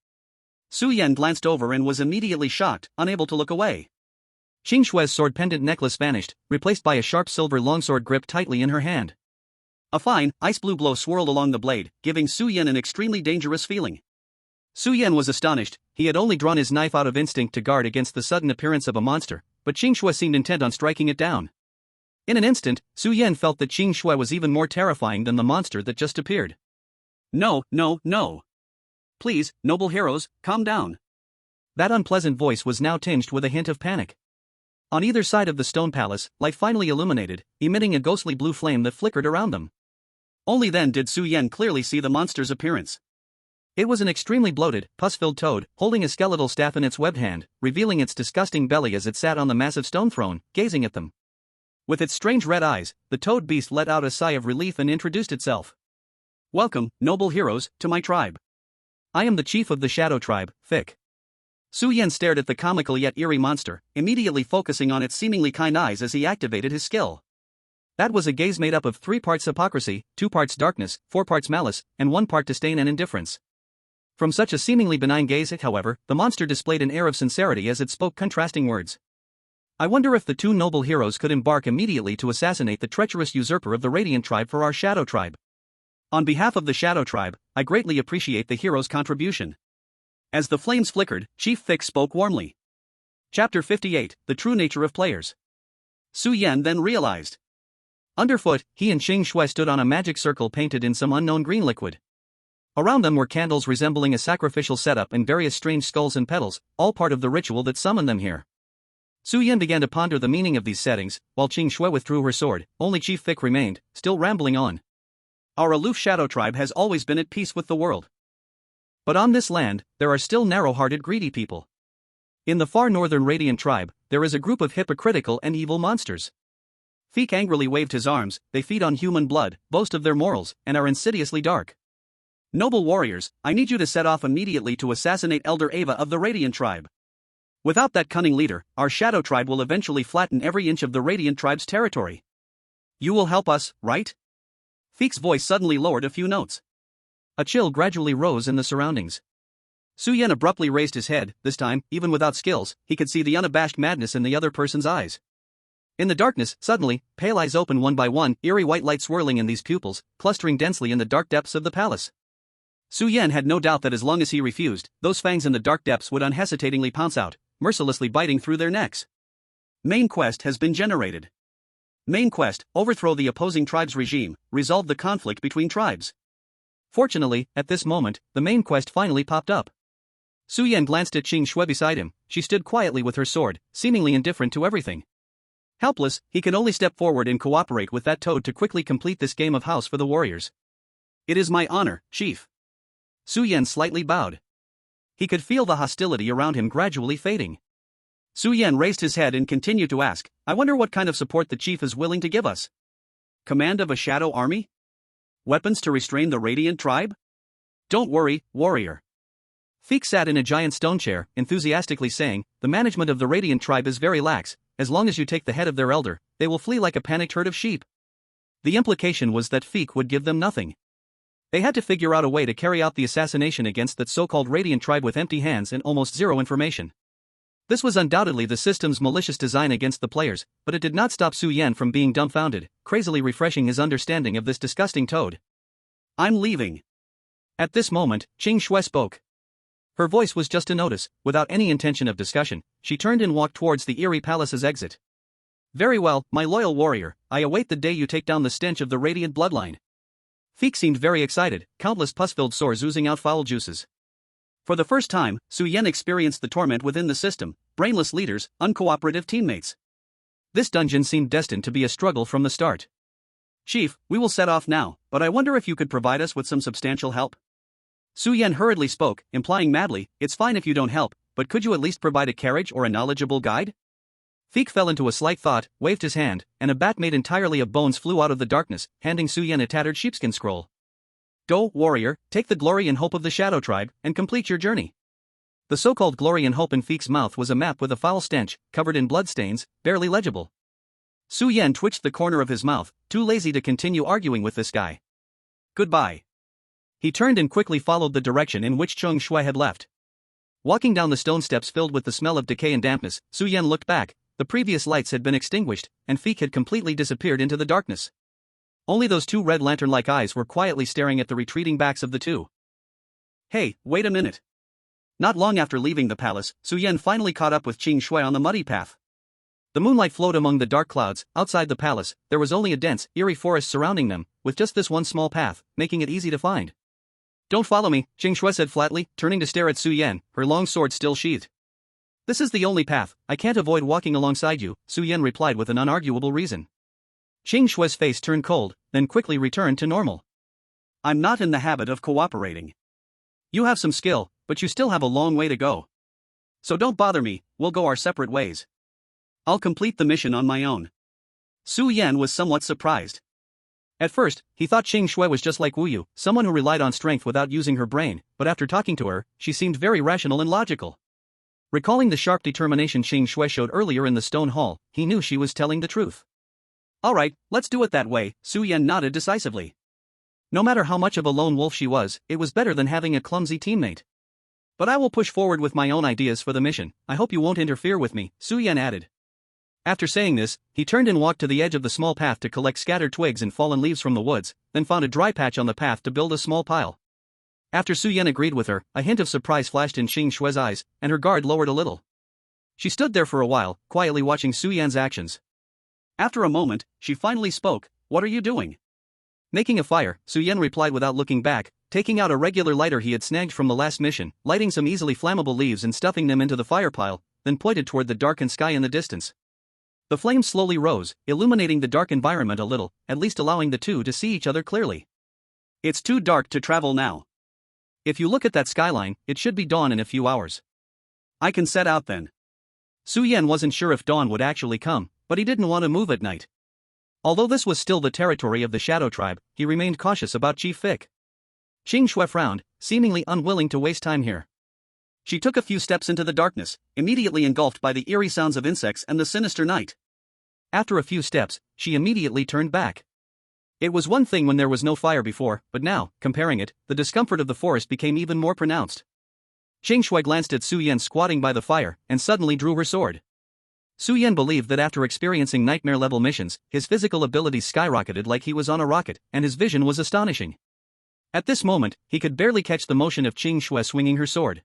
Su Yan glanced over and was immediately shocked, unable to look away. Qing Shui's sword pendant necklace vanished, replaced by a sharp silver longsword gripped tightly in her hand. A fine, ice-blue glow swirled along the blade, giving Su Yan an extremely dangerous feeling. Su Yan was astonished. He had only drawn his knife out of instinct to guard against the sudden appearance of a monster, but Qing Shui seemed intent on striking it down. In an instant, Su Yan felt that Qing Shui was even more terrifying than the monster that just appeared. No, no, no. Please, noble heroes, calm down. That unpleasant voice was now tinged with a hint of panic. On either side of the stone palace, light finally illuminated, emitting a ghostly blue flame that flickered around them. Only then did Su Yan clearly see the monster's appearance. It was an extremely bloated, pus-filled toad, holding a skeletal staff in its webbed hand, revealing its disgusting belly as it sat on the massive stone throne, gazing at them. With its strange red eyes, the toad beast let out a sigh of relief and introduced itself. Welcome, noble heroes, to my tribe. I am the chief of the Shadow Tribe, Thick. Su Yan stared at the comical yet eerie monster, immediately focusing on its seemingly kind eyes as he activated his skill. That was a gaze made up of 3 parts hypocrisy, 2 parts darkness, 4 parts malice, and 1 part disdain and indifference. From such a seemingly benign gaze, however, the monster displayed an air of sincerity as it spoke contrasting words. I wonder if the 2 noble heroes could embark immediately to assassinate the treacherous usurper of the Radiant Tribe for our Shadow Tribe. On behalf of the Shadow Tribe, I greatly appreciate the hero's contribution. As the flames flickered, Chief Thick spoke warmly. Chapter 58, The True Nature of Players. Su Yan then realized. Underfoot, he and Qing Shui stood on a magic circle painted in some unknown green liquid. Around them were candles resembling a sacrificial setup and various strange skulls and petals, all part of the ritual that summoned them here. Su Yan began to ponder the meaning of these settings, while Qing Shui withdrew her sword. Only Chief Thick remained, still rambling on. Our aloof Shadow Tribe has always been at peace with the world. But on this land, there are still narrow-hearted greedy people. In the far northern Radiant Tribe, there is a group of hypocritical and evil monsters. Feek angrily waved his arms. They feed on human blood, boast of their morals, and are insidiously dark. Noble warriors, I need you to set off immediately to assassinate Elder Ava of the Radiant tribe. Without that cunning leader, our Shadow tribe will eventually flatten every inch of the Radiant tribe's territory. You will help us, right? Feek's voice suddenly lowered a few notes. A chill gradually rose in the surroundings. Su Yan abruptly raised his head. This time, even without skills, he could see the unabashed madness in the other person's eyes. In the darkness, suddenly, pale eyes opened one by one, eerie white light swirling in these pupils, clustering densely in the dark depths of the palace. Su Yan had no doubt that as long as he refused, those fangs in the dark depths would unhesitatingly pounce out, mercilessly biting through their necks. Main quest has been generated. Main quest: overthrow the opposing tribe's regime, resolve the conflict between tribes. Fortunately, at this moment, the main quest finally popped up. Su Yan glanced at Qing Shui beside him. She stood quietly with her sword, seemingly indifferent to everything. Helpless, he could only step forward and cooperate with that toad to quickly complete this game of house for the warriors. It is my honor, Chief. Su Yan slightly bowed. He could feel the hostility around him gradually fading. Su Yan raised his head and continued to ask, I wonder what kind of support the chief is willing to give us. Command of a shadow army? Weapons to restrain the Radiant tribe? Don't worry, warrior. Feek sat in a giant stone chair, enthusiastically saying, the management of the Radiant tribe is very lax. As long as you take the head of their elder, they will flee like a panicked herd of sheep. The implication was that Feek would give them nothing. They had to figure out a way to carry out the assassination against that so-called Radiant tribe with empty hands and almost zero information. This was undoubtedly the system's malicious design against the players, but it did not stop Su Yan from being dumbfounded, crazily refreshing his understanding of this disgusting toad. I'm leaving. At this moment, Qing Shui spoke. Her voice was just a notice, without any intention of discussion. She turned and walked towards the eerie palace's exit. Very well, my loyal warrior, I await the day you take down the stench of the Radiant bloodline. Feek seemed very excited, countless pus-filled sores oozing out foul juices. For the first time, Su Yan experienced the torment within the system, brainless leaders, uncooperative teammates. This dungeon seemed destined to be a struggle from the start. Chief, we will set off now, but I wonder if you could provide us with some substantial help? Su Yan hurriedly spoke, implying madly, it's fine if you don't help, but could you at least provide a carriage or a knowledgeable guide? Feek fell into a slight thought, waved his hand, and a bat made entirely of bones flew out of the darkness, handing Su Yan a tattered sheepskin scroll. Go, warrior, take the glory and hope of the Shadow tribe, and complete your journey. The so-called glory and hope in Feek's mouth was a map with a foul stench, covered in bloodstains, barely legible. Su Yan twitched the corner of his mouth, too lazy to continue arguing with this guy. Goodbye. He turned and quickly followed the direction in which Qing Shui had left. Walking down the stone steps filled with the smell of decay and dampness, Su Yan looked back. The previous lights had been extinguished, and Feek had completely disappeared into the darkness. Only those two red lantern-like eyes were quietly staring at the retreating backs of the two. Hey, wait a minute. Not long after leaving the palace, Su Yan finally caught up with Qing Shui on the muddy path. The moonlight flowed among the dark clouds. Outside the palace, there was only a dense, eerie forest surrounding them, with just this one small path, making it easy to find. Don't follow me, Qing Shui said flatly, turning to stare at Su Yan, her long sword still sheathed. This is the only path, I can't avoid walking alongside you, Su Yan replied with an unarguable reason. Qing Shui's face turned cold, then quickly returned to normal. I'm not in the habit of cooperating. You have some skill, but you still have a long way to go. So don't bother me, we'll go our separate ways. I'll complete the mission on my own. Su Yan was somewhat surprised. At first, he thought Qing Shui was just like Wu Yu, someone who relied on strength without using her brain, but after talking to her, she seemed very rational and logical. Recalling the sharp determination Qing Shui showed earlier in the stone hall, he knew she was telling the truth. Alright, let's do it that way, Su Yan nodded decisively. No matter how much of a lone wolf she was, it was better than having a clumsy teammate. But I will push forward with my own ideas for the mission. I hope you won't interfere with me, Su Yan added. After saying this, he turned and walked to the edge of the small path to collect scattered twigs and fallen leaves from the woods, then found a dry patch on the path to build a small pile. After Su Yan agreed with her, a hint of surprise flashed in Qing Shui's eyes, and her guard lowered a little. She stood there for a while, quietly watching Su Yan's actions. After a moment, she finally spoke, "What are you doing?" Making a fire, Su Yan replied without looking back, taking out a regular lighter he had snagged from the last mission, lighting some easily flammable leaves and stuffing them into the fire pile, then pointed toward the darkened sky in the distance. The flames slowly rose, illuminating the dark environment a little, at least allowing the two to see each other clearly. It's too dark to travel now. If you look at that skyline, it should be dawn in a few hours. I can set out then. Su Yan wasn't sure if dawn would actually come, but he didn't want to move at night. Although this was still the territory of the Shadow Tribe, he remained cautious about Chief Vic. Qing Shui frowned, seemingly unwilling to waste time here. She took a few steps into the darkness, immediately engulfed by the eerie sounds of insects and the sinister night. After a few steps, she immediately turned back. It was one thing when there was no fire before, but now, comparing it, the discomfort of the forest became even more pronounced. Qing Shui glanced at Su Yan squatting by the fire, and suddenly drew her sword. Su Yan believed that after experiencing nightmare-level missions, his physical abilities skyrocketed like he was on a rocket, and his vision was astonishing. At this moment, he could barely catch the motion of Qing Shui swinging her sword.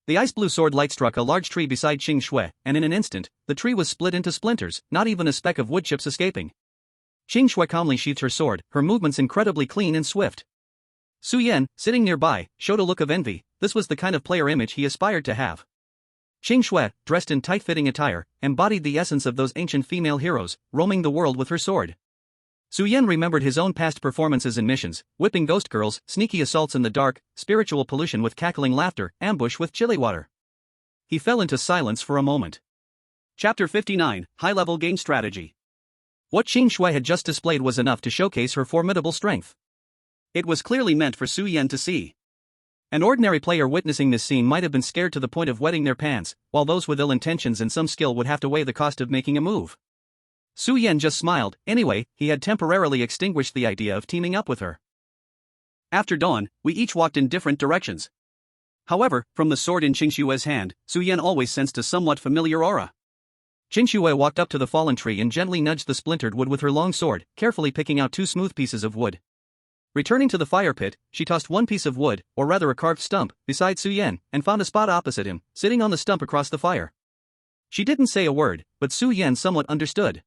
The ice-blue sword light struck a large tree beside Qing Shui, and in an instant, the tree was split into splinters, not even a speck of wood chips escaping. Qing Shui calmly sheathed her sword, her movements incredibly clean and swift. Su Yan, sitting nearby, showed a look of envy. This was the kind of player image he aspired to have. Qing Shui, dressed in tight-fitting attire, embodied the essence of those ancient female heroes, roaming the world with her sword. Su Yan remembered his own past performances and missions: whipping ghost girls, sneaky assaults in the dark, spiritual pollution with cackling laughter, ambush with chili water. He fell into silence for a moment. Chapter 59, High-Level Game Strategy. What Qing Shui had just displayed was enough to showcase her formidable strength. It was clearly meant for Su Yan to see. An ordinary player witnessing this scene might have been scared to the point of wetting their pants, while those with ill intentions and some skill would have to weigh the cost of making a move. Su Yan just smiled. Anyway, he had temporarily extinguished the idea of teaming up with her. After dawn, we each walked in different directions. However, from the sword in Qing Shui's hand, Su Yan always sensed a somewhat familiar aura. Qing Shui walked up to the fallen tree and gently nudged the splintered wood with her long sword, carefully picking out 2 smooth pieces of wood. Returning to the fire pit, she tossed one piece of wood, or rather a carved stump, beside Su Yan, and found a spot opposite him, sitting on the stump across the fire. She didn't say a word, but Su Yan somewhat understood.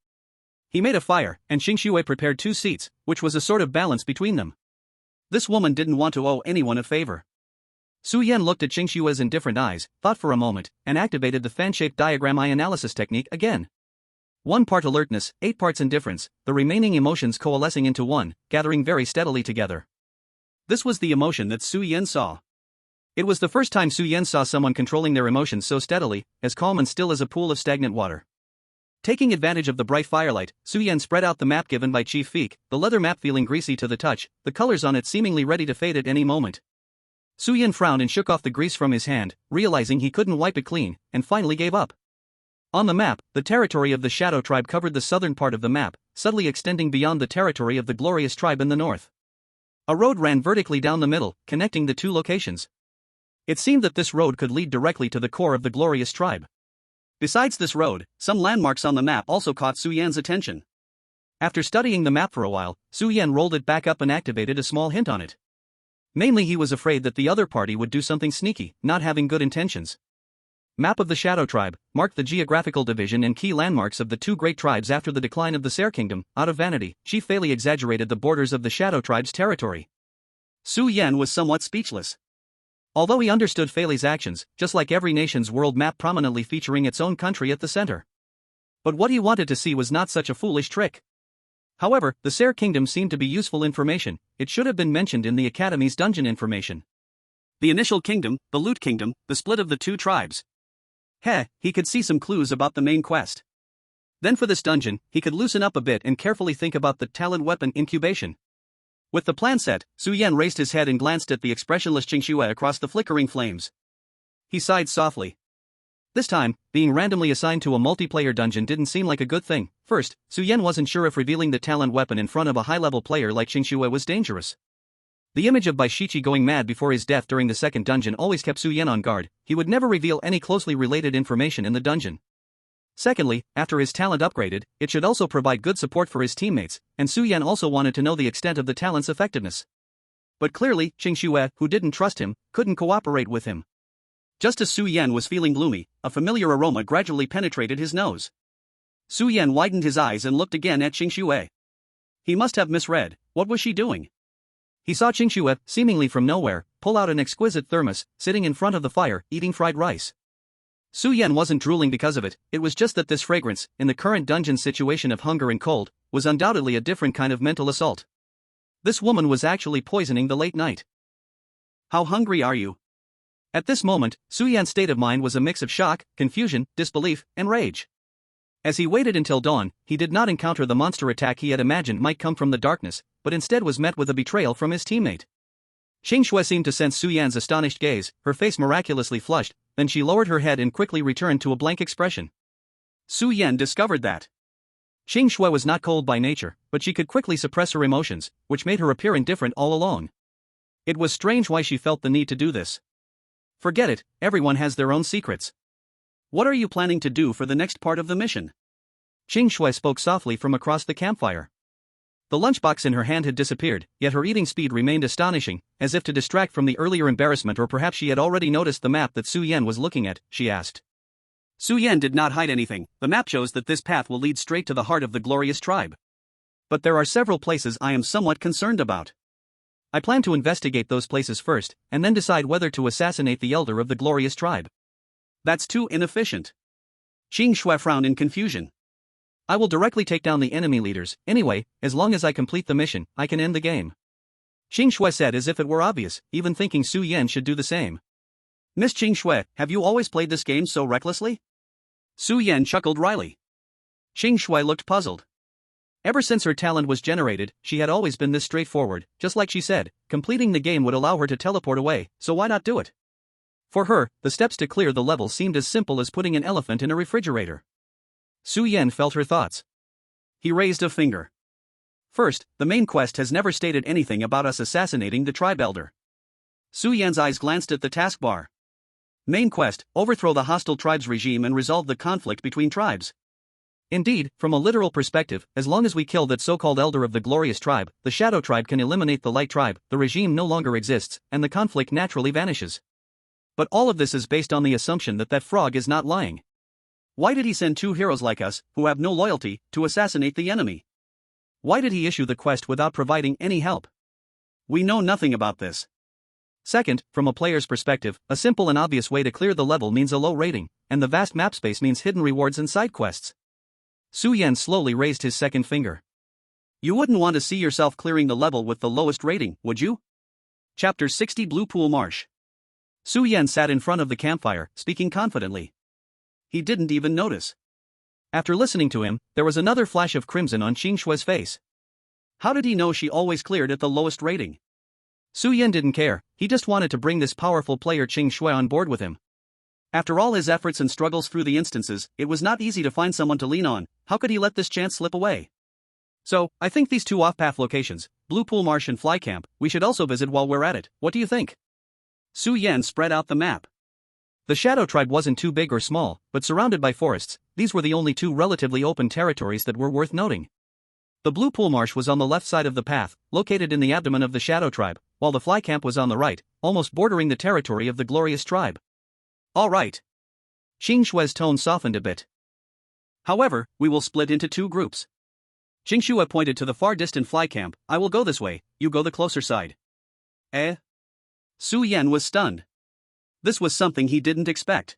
He made a fire, and Qing Shui prepared 2 seats, which was a sort of balance between them. This woman didn't want to owe anyone a favor. Su Yan looked at Qing Shui's indifferent eyes, thought for a moment, and activated the fan-shaped diagram eye analysis technique again. 1 part alertness, 8 parts indifference, the remaining emotions coalescing into one, gathering very steadily together. This was the emotion that Su Yan saw. It was the first time Su Yan saw someone controlling their emotions so steadily, as calm and still as a pool of stagnant water. Taking advantage of the bright firelight, Su Yan spread out the map given by Chief Vic, the leather map feeling greasy to the touch, the colors on it seemingly ready to fade at any moment. Su Yan frowned and shook off the grease from his hand, realizing he couldn't wipe it clean, and finally gave up. On the map, the territory of the Shadow Tribe covered the southern part of the map, subtly extending beyond the territory of the Glorious Tribe in the north. A road ran vertically down the middle, connecting the 2 locations. It seemed that this road could lead directly to the core of the Glorious Tribe. Besides this road, some landmarks on the map also caught Su Yan's attention. After studying the map for a while, Su Yan rolled it back up and activated a small hint on it. Mainly he was afraid that the other party would do something sneaky, not having good intentions. Map of the Shadow Tribe marked the geographical division and key landmarks of the 2 great tribes after the decline of the Serre Kingdom. Out of vanity, Chief Fairly exaggerated the borders of the Shadow Tribe's territory. Su Yan was somewhat speechless. Although he understood Fairly's actions, just like every nation's world map prominently featuring its own country at the center. But what he wanted to see was not such a foolish trick. However, the Serre Kingdom seemed to be useful information. It should have been mentioned in the Academy's dungeon information. The initial kingdom, the Loot Kingdom, the split of the 2 tribes. He could see some clues about the main quest. Then for this dungeon, he could loosen up a bit and carefully think about the talent weapon incubation. With the plan set, Su Yan raised his head and glanced at the expressionless Qing Shui across the flickering flames. He sighed softly. This time, being randomly assigned to a multiplayer dungeon didn't seem like a good thing. First, Su Yan wasn't sure if revealing the talent weapon in front of a high-level player like Qing Shui was dangerous. The image of Bai Shiqi going mad before his death during the second dungeon always kept Su Yan on guard. He would never reveal any closely related information in the dungeon. Secondly, after his talent upgraded, it should also provide good support for his teammates, and Su Yan also wanted to know the extent of the talent's effectiveness. But clearly, Qing Shui, who didn't trust him, couldn't cooperate with him. Just as Su Yan was feeling gloomy, a familiar aroma gradually penetrated his nose. Su Yan widened his eyes and looked again at Qing Shui. He must have misread. What was she doing? He saw Qing Shui, seemingly from nowhere, pull out an exquisite thermos, sitting in front of the fire, eating fried rice. Su Yan wasn't drooling because of it was just that this fragrance, in the current dungeon situation of hunger and cold, was undoubtedly a different kind of mental assault. This woman was actually poisoning the late night. How hungry are you? At this moment, Su Yan's state of mind was a mix of shock, confusion, disbelief, and rage. As he waited until dawn, he did not encounter the monster attack he had imagined might come from the darkness, but instead was met with a betrayal from his teammate. Qing Shui seemed to sense Su Yan's astonished gaze, her face miraculously flushed, then she lowered her head and quickly returned to a blank expression. Su Yan discovered that Qing Shui was not cold by nature, but she could quickly suppress her emotions, which made her appear indifferent all along. It was strange why she felt the need to do this. Forget it, everyone has their own secrets. What are you planning to do for the next part of the mission? Qing Shui spoke softly from across the campfire. The lunchbox in her hand had disappeared, yet her eating speed remained astonishing, as if to distract from the earlier embarrassment, or perhaps she had already noticed the map that Su Yan was looking at, she asked. Su Yan did not hide anything. The map shows that this path will lead straight to the heart of the glorious tribe. But there are several places I am somewhat concerned about. I plan to investigate those places first, and then decide whether to assassinate the elder of the glorious tribe. That's too inefficient. Qing Shui frowned in confusion. I will directly take down the enemy leaders. Anyway, as long as I complete the mission, I can end the game. Qing Shui said as if it were obvious, even thinking Su Yan should do the same. Miss Qing Shui, have you always played this game so recklessly? Su Yan chuckled wryly. Qing Shui looked puzzled. Ever since her talent was generated, she had always been this straightforward. Just like she said, completing the game would allow her to teleport away, so why not do it? For her, the steps to clear the level seemed as simple as putting an elephant in a refrigerator. Su Yan felt her thoughts. He raised a finger. First, the main quest has never stated anything about us assassinating the tribe elder. Su Yan's eyes glanced at the taskbar. Main quest, overthrow the hostile tribe's regime and resolve the conflict between tribes. Indeed, from a literal perspective, as long as we kill that so-called elder of the glorious tribe, the shadow tribe can eliminate the light tribe, the regime no longer exists, and the conflict naturally vanishes. But all of this is based on the assumption that that frog is not lying. Why did he send two heroes like us, who have no loyalty, to assassinate the enemy? Why did he issue the quest without providing any help? We know nothing about this. Second, from a player's perspective, a simple and obvious way to clear the level means a low rating, and the vast map space means hidden rewards and side quests. Su Yan slowly raised his second finger. You wouldn't want to see yourself clearing the level with the lowest rating, would you? Chapter 60 Blue Pool Marsh. Su Yan sat in front of the campfire, speaking confidently. He didn't even notice. After listening to him, there was another flash of crimson on Qing Shui's face. How did he know she always cleared at the lowest rating? Su Yan didn't care, he just wanted to bring this powerful player Qing Shui on board with him. After all his efforts and struggles through the instances, it was not easy to find someone to lean on. How could he let this chance slip away? So, I think these two off-path locations, Blue Pool Marsh and Fly Camp, we should also visit while we're at it. What do you think? Su Yan spread out the map. The Shadow Tribe wasn't too big or small, but surrounded by forests, these were the only two relatively open territories that were worth noting. The Blue Pool Marsh was on the left side of the path, located in the abdomen of the Shadow Tribe, while the Fly Camp was on the right, almost bordering the territory of the Glorious Tribe. All right. Qing Shui's tone softened a bit. However, we will split into two groups. Qing Shui pointed to the far distant Fly Camp. I will go this way, you go the closer side. Eh? Su Yan was stunned. This was something he didn't expect.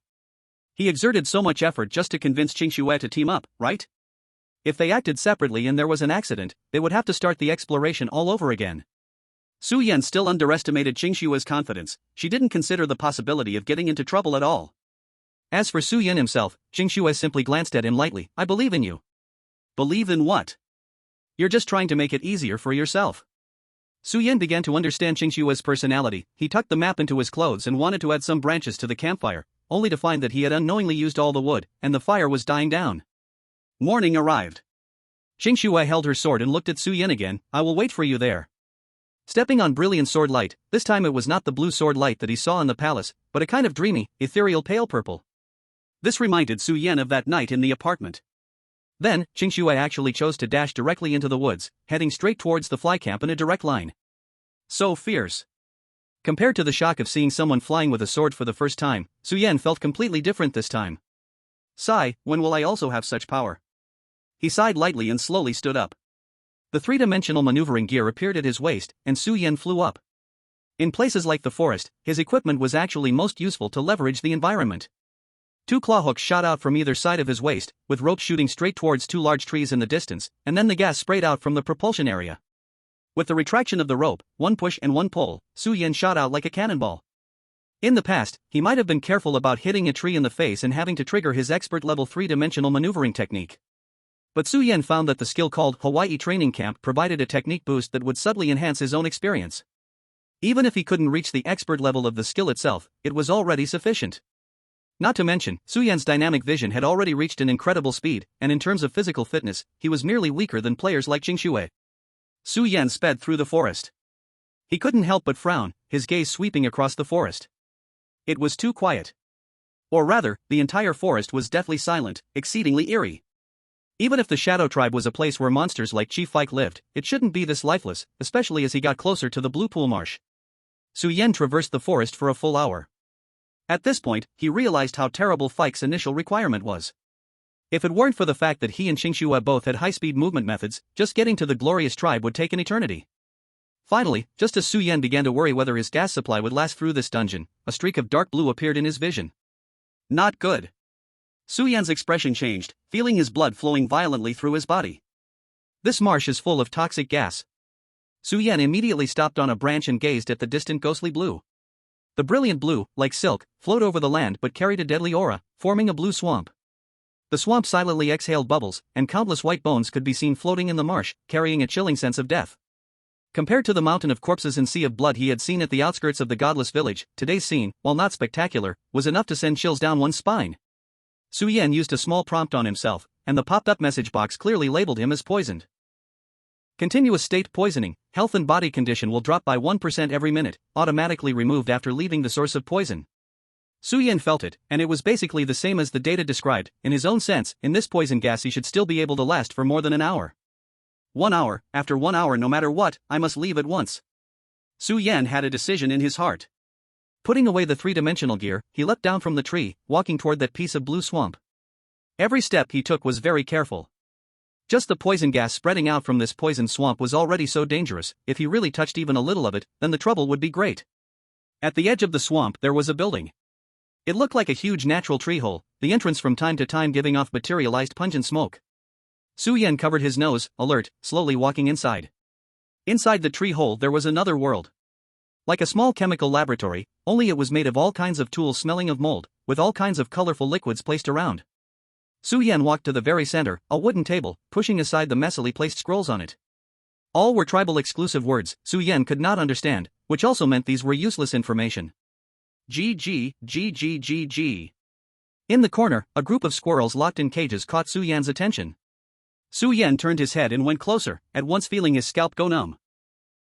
He exerted so much effort just to convince Qing Shui to team up, right? If they acted separately and there was an accident, they would have to start the exploration all over again. Su Yan still underestimated Qing Shui's confidence. She didn't consider the possibility of getting into trouble at all. As for Su Yan himself, Qing Shui simply glanced at him lightly. I believe in you. Believe in what? You're just trying to make it easier for yourself. Su Yan began to understand Qing Shui's personality. He tucked the map into his clothes and wanted to add some branches to the campfire, only to find that he had unknowingly used all the wood, and the fire was dying down. Morning arrived. Qing Shui held her sword and looked at Su Yan again. I will wait for you there. Stepping on brilliant sword light, this time it was not the blue sword light that he saw in the palace, but a kind of dreamy, ethereal pale purple. This reminded Su Yan of that night in the apartment. Then, Qing Shui actually chose to dash directly into the woods, heading straight towards the Fly Camp in a direct line. So fierce. Compared to the shock of seeing someone flying with a sword for the first time, Su Yan felt completely different this time. Sigh, when will I also have such power? He sighed lightly and slowly stood up. The three-dimensional maneuvering gear appeared at his waist, and Su Yan flew up. In places like the forest, his equipment was actually most useful to leverage the environment. Two claw hooks shot out from either side of his waist, with rope shooting straight towards two large trees in the distance, and then the gas sprayed out from the propulsion area. With the retraction of the rope, one push and one pull, Su Yan shot out like a cannonball. In the past, he might have been careful about hitting a tree in the face and having to trigger his expert level 3-dimensional maneuvering technique. But Su Yan found that the skill called Hawaii Training Camp provided a technique boost that would subtly enhance his own experience. Even if he couldn't reach the expert level of the skill itself, it was already sufficient. Not to mention, Su Yan's dynamic vision had already reached an incredible speed, and in terms of physical fitness, he was merely weaker than players like Qingxue. Su Yan sped through the forest. He couldn't help but frown, his gaze sweeping across the forest. It was too quiet. Or rather, the entire forest was deathly silent, exceedingly eerie. Even if the Shadow Tribe was a place where monsters like Chief Fike lived, it shouldn't be this lifeless, especially as he got closer to the Blue Pool Marsh. Su Yan traversed the forest for a full hour. At this point, he realized how terrible Fike's initial requirement was. If it weren't for the fact that he and Qingxue both had high-speed movement methods, just getting to the glorious tribe would take an eternity. Finally, just as Su Yan began to worry whether his gas supply would last through this dungeon, a streak of dark blue appeared in his vision. Not good. Su Yan's expression changed, feeling his blood flowing violently through his body. This marsh is full of toxic gas. Su Yan immediately stopped on a branch and gazed at the distant ghostly blue. The brilliant blue, like silk, flowed over the land but carried a deadly aura, forming a blue swamp. The swamp silently exhaled bubbles, and countless white bones could be seen floating in the marsh, carrying a chilling sense of death. Compared to the mountain of corpses and sea of blood he had seen at the outskirts of the godless village, today's scene, while not spectacular, was enough to send chills down one's spine. Su Yan used a small prompt on himself, and the popped-up message box clearly labeled him as poisoned. Continuous state poisoning, health and body condition will drop by 1% every minute, automatically removed after leaving the source of poison. Su Yan felt it, and it was basically the same as the data described. In his own sense, in this poison gas he should still be able to last for more than an hour. 1 hour, after 1 hour no matter what, I must leave at once. Su Yan had a decision in his heart. Putting away the 3-dimensional gear, he leapt down from the tree, walking toward that piece of blue swamp. Every step he took was very careful. Just the poison gas spreading out from this poisoned swamp was already so dangerous. If he really touched even a little of it, then the trouble would be great. At the edge of the swamp there was a building. It looked like a huge natural tree hole, the entrance from time to time giving off materialized pungent smoke. Su Yan covered his nose, alert, slowly walking inside. Inside the tree hole there was another world. Like a small chemical laboratory, only it was made of all kinds of tools smelling of mold, with all kinds of colorful liquids placed around. Su Yan walked to the very center, a wooden table, pushing aside the messily placed scrolls on it. All were tribal exclusive words Su Yan could not understand, which also meant these were useless information. GG. In the corner, a group of squirrels locked in cages caught Su Yan's attention. Su Yan turned his head and went closer, at once feeling his scalp go numb.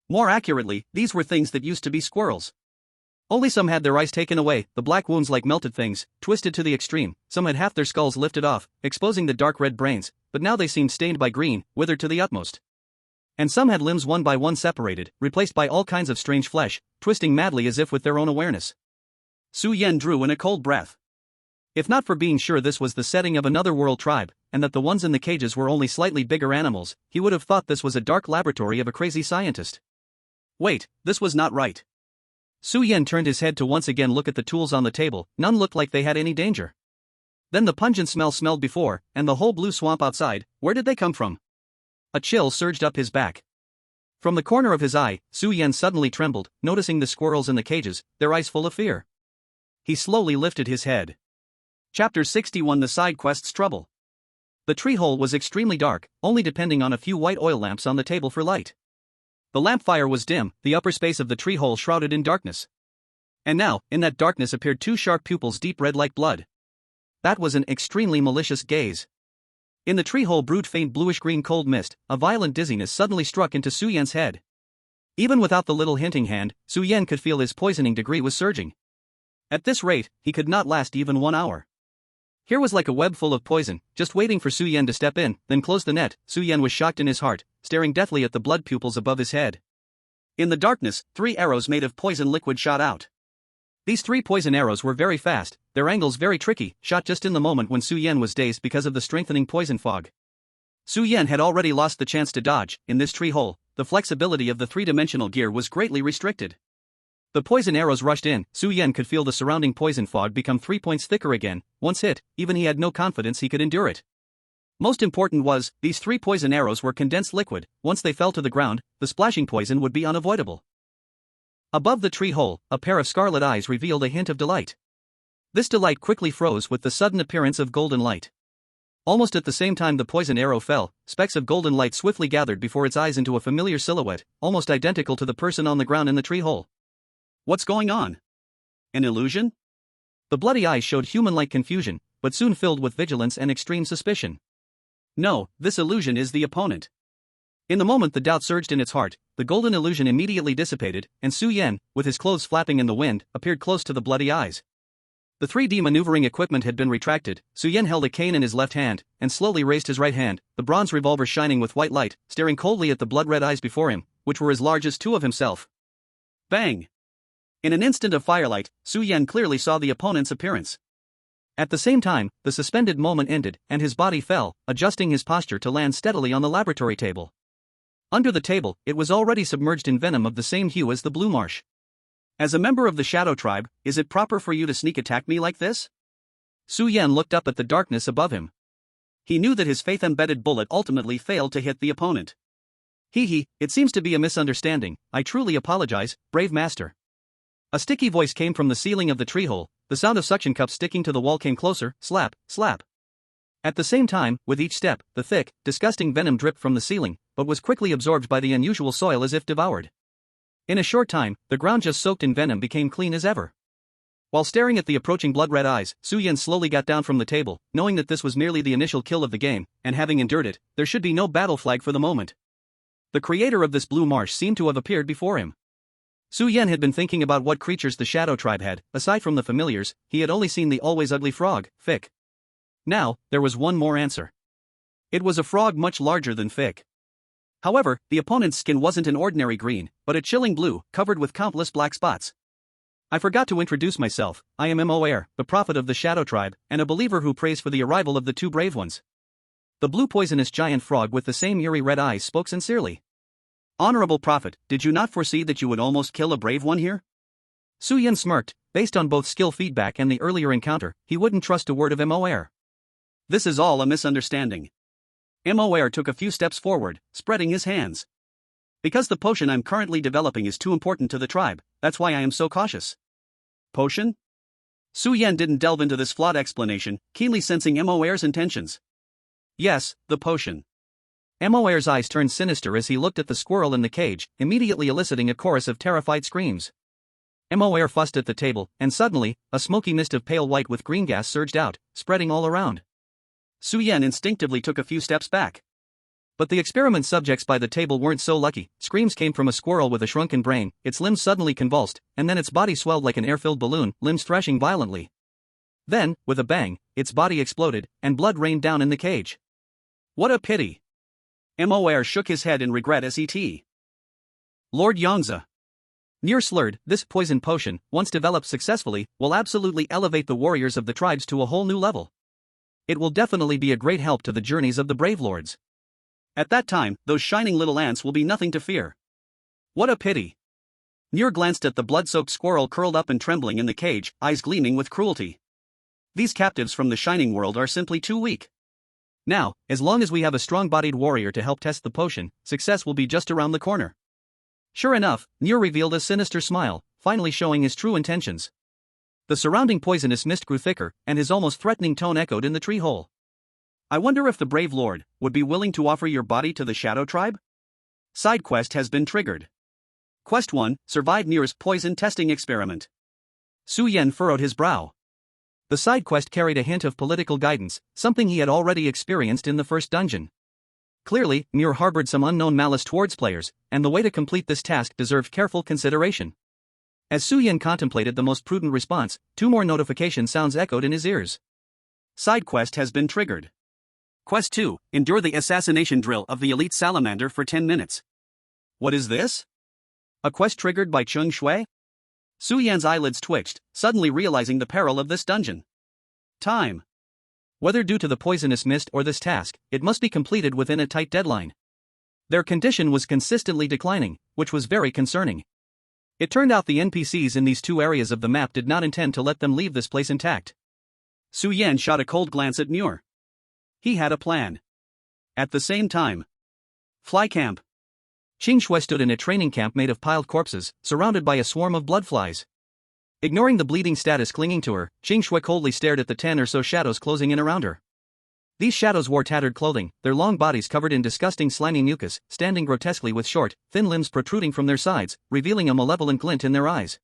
More accurately, these were things that used to be squirrels. Only some had their eyes taken away, the black wounds like melted things, twisted to the extreme, some had half their skulls lifted off, exposing the dark red brains, but now they seemed stained by green, withered to the utmost. And some had limbs one by one separated, replaced by all kinds of strange flesh, twisting madly as if with their own awareness. Su Yan drew in a cold breath. If not for being sure this was the setting of another world tribe, and that the ones in the cages were only slightly bigger animals, he would have thought this was a dark laboratory of a crazy scientist. Wait, this was not right. Su Yan turned his head to once again look at the tools on the table, none looked like they had any danger. Then the pungent smell smelled before, and the whole blue swamp outside, where did they come from? A chill surged up his back. From the corner of his eye, Su Yan suddenly trembled, noticing the squirrels in the cages, their eyes full of fear. He slowly lifted his head. Chapter 61 The Side Quest's Trouble. The tree hole was extremely dark, only depending on a few white oil lamps on the table for light. The lamp fire was dim, the upper space of the tree hole shrouded in darkness. And now, in that darkness appeared two sharp pupils deep red like blood. That was an extremely malicious gaze. In the tree hole brewed faint bluish-green cold mist, a violent dizziness suddenly struck into Su Yan's head. Even without the little hinting hand, Su Yan could feel his poisoning degree was surging. At this rate, he could not last even 1 hour. Here was like a web full of poison, just waiting for Su Yan to step in, then close the net. Su Yan was shocked in his heart, staring deathly at the blood pupils above his head. In the darkness, 3 arrows made of poison liquid shot out. These 3 poison arrows were very fast, their angles very tricky, shot just in the moment when Su Yan was dazed because of the strengthening poison fog. Su Yan had already lost the chance to dodge. In this tree hole, the flexibility of the 3-dimensional gear was greatly restricted. The poison arrows rushed in. Su Yan could feel the surrounding poison fog become 3 points thicker again. Once hit, even he had no confidence he could endure it. Most important was, these 3 poison arrows were condensed liquid. Once they fell to the ground, the splashing poison would be unavoidable. Above the tree hole, a pair of scarlet eyes revealed a hint of delight. This delight quickly froze with the sudden appearance of golden light. Almost at the same time the poison arrow fell, specks of golden light swiftly gathered before its eyes into a familiar silhouette, almost identical to the person on the ground in the tree hole. What's going on? An illusion? The bloody eyes showed human-like confusion, but soon filled with vigilance and extreme suspicion. No, this illusion is the opponent. In the moment the doubt surged in its heart, the golden illusion immediately dissipated, and Su Yan, with his clothes flapping in the wind, appeared close to the bloody eyes. The 3D maneuvering equipment had been retracted. Su Yan held a cane in his left hand, and slowly raised his right hand, the bronze revolver shining with white light, staring coldly at the blood-red eyes before him, which were as large as two of himself. Bang! In an instant of firelight, Su Yan clearly saw the opponent's appearance. At the same time, the suspended moment ended, and his body fell, adjusting his posture to land steadily on the laboratory table. Under the table, it was already submerged in venom of the same hue as the blue marsh. As a member of the Shadow Tribe, is it proper for you to sneak attack me like this? Su Yan looked up at the darkness above him. He knew that his faith-embedded bullet ultimately failed to hit the opponent. It seems to be a misunderstanding. I truly apologize, brave master. A sticky voice came from the ceiling of the tree hole. The sound of suction cups sticking to the wall came closer, slap, slap. At the same time, with each step, the thick, disgusting venom dripped from the ceiling, but was quickly absorbed by the unusual soil as if devoured. In a short time, the ground just soaked in venom became clean as ever. While staring at the approaching blood-red eyes, Su Yan slowly got down from the table, knowing that this was merely the initial kill of the game, and having endured it, there should be no battle flag for the moment. The creator of this blue marsh seemed to have appeared before him. Su Yan had been thinking about what creatures the Shadow Tribe had. Aside from the familiars, he had only seen the always ugly frog, Fick. Now, there was one more answer. It was a frog much larger than Fick. However, the opponent's skin wasn't an ordinary green, but a chilling blue, covered with countless black spots. I forgot to introduce myself. I am Moer, the prophet of the Shadow Tribe, and a believer who prays for the arrival of the two brave ones. The blue poisonous giant frog with the same eerie red eyes spoke sincerely. Honorable prophet, did you not foresee that you would almost kill a brave one here? Su Yan smirked. Based on both skill feedback and the earlier encounter, he wouldn't trust a word of Moer. This is all a misunderstanding. Moer took a few steps forward, spreading his hands. Because the potion I'm currently developing is too important to the tribe, that's why I am so cautious. Potion? Su Yan didn't delve into this flawed explanation, keenly sensing Moer's intentions. Yes, the potion. Moer's eyes turned sinister as he looked at the squirrel in the cage, immediately eliciting a chorus of terrified screams. Moer fussed at the table, and suddenly, a smoky mist of pale white with green gas surged out, spreading all around. Su Yan instinctively took a few steps back. But the experiment subjects by the table weren't so lucky. Screams came from a squirrel with a shrunken brain, its limbs suddenly convulsed, and then its body swelled like an air-filled balloon, limbs thrashing violently. Then, with a bang, its body exploded, and blood rained down in the cage. What a pity! Moer shook his head in regret as E.T. Lord Yongza. Nier slurred, this poison potion, once developed successfully, will absolutely elevate the warriors of the tribes to a whole new level. It will definitely be a great help to the journeys of the brave lords. At that time, those shining little ants will be nothing to fear. What a pity. Nier glanced at the blood-soaked squirrel curled up and trembling in the cage, eyes gleaming with cruelty. These captives from the shining world are simply too weak. Now, as long as we have a strong-bodied warrior to help test the potion, success will be just around the corner. Sure enough, Nier revealed a sinister smile, finally showing his true intentions. The surrounding poisonous mist grew thicker, and his almost threatening tone echoed in the tree hole. I wonder if the brave lord would be willing to offer your body to the Shadow Tribe? Side quest has been triggered. Quest 1, survive Nier's poison testing experiment. Su Yan furrowed his brow. The side quest carried a hint of political guidance, something he had already experienced in the first dungeon. Clearly, Nier harbored some unknown malice towards players, and the way to complete this task deserved careful consideration. As Su Yan contemplated the most prudent response, 2 more notification sounds echoed in his ears. Side quest has been triggered. Quest 2, endure the assassination drill of the elite salamander for 10 minutes. What is this? A quest triggered by Chung Shui? Su Yan's eyelids twitched, suddenly realizing the peril of this dungeon. Time. Whether due to the poisonous mist or this task, it must be completed within a tight deadline. Their condition was consistently declining, which was very concerning. It turned out the NPCs in these 2 areas of the map did not intend to let them leave this place intact. Su Yan shot a cold glance at Nier. He had a plan. At the same time. Fly camp. Qing Shui stood in a training camp made of piled corpses, surrounded by a swarm of blood flies. Ignoring the bleeding status clinging to her, Qing Shui coldly stared at the 10 or so shadows closing in around her. These shadows wore tattered clothing, their long bodies covered in disgusting slimy mucus, standing grotesquely with short, thin limbs protruding from their sides, revealing a malevolent glint in their eyes.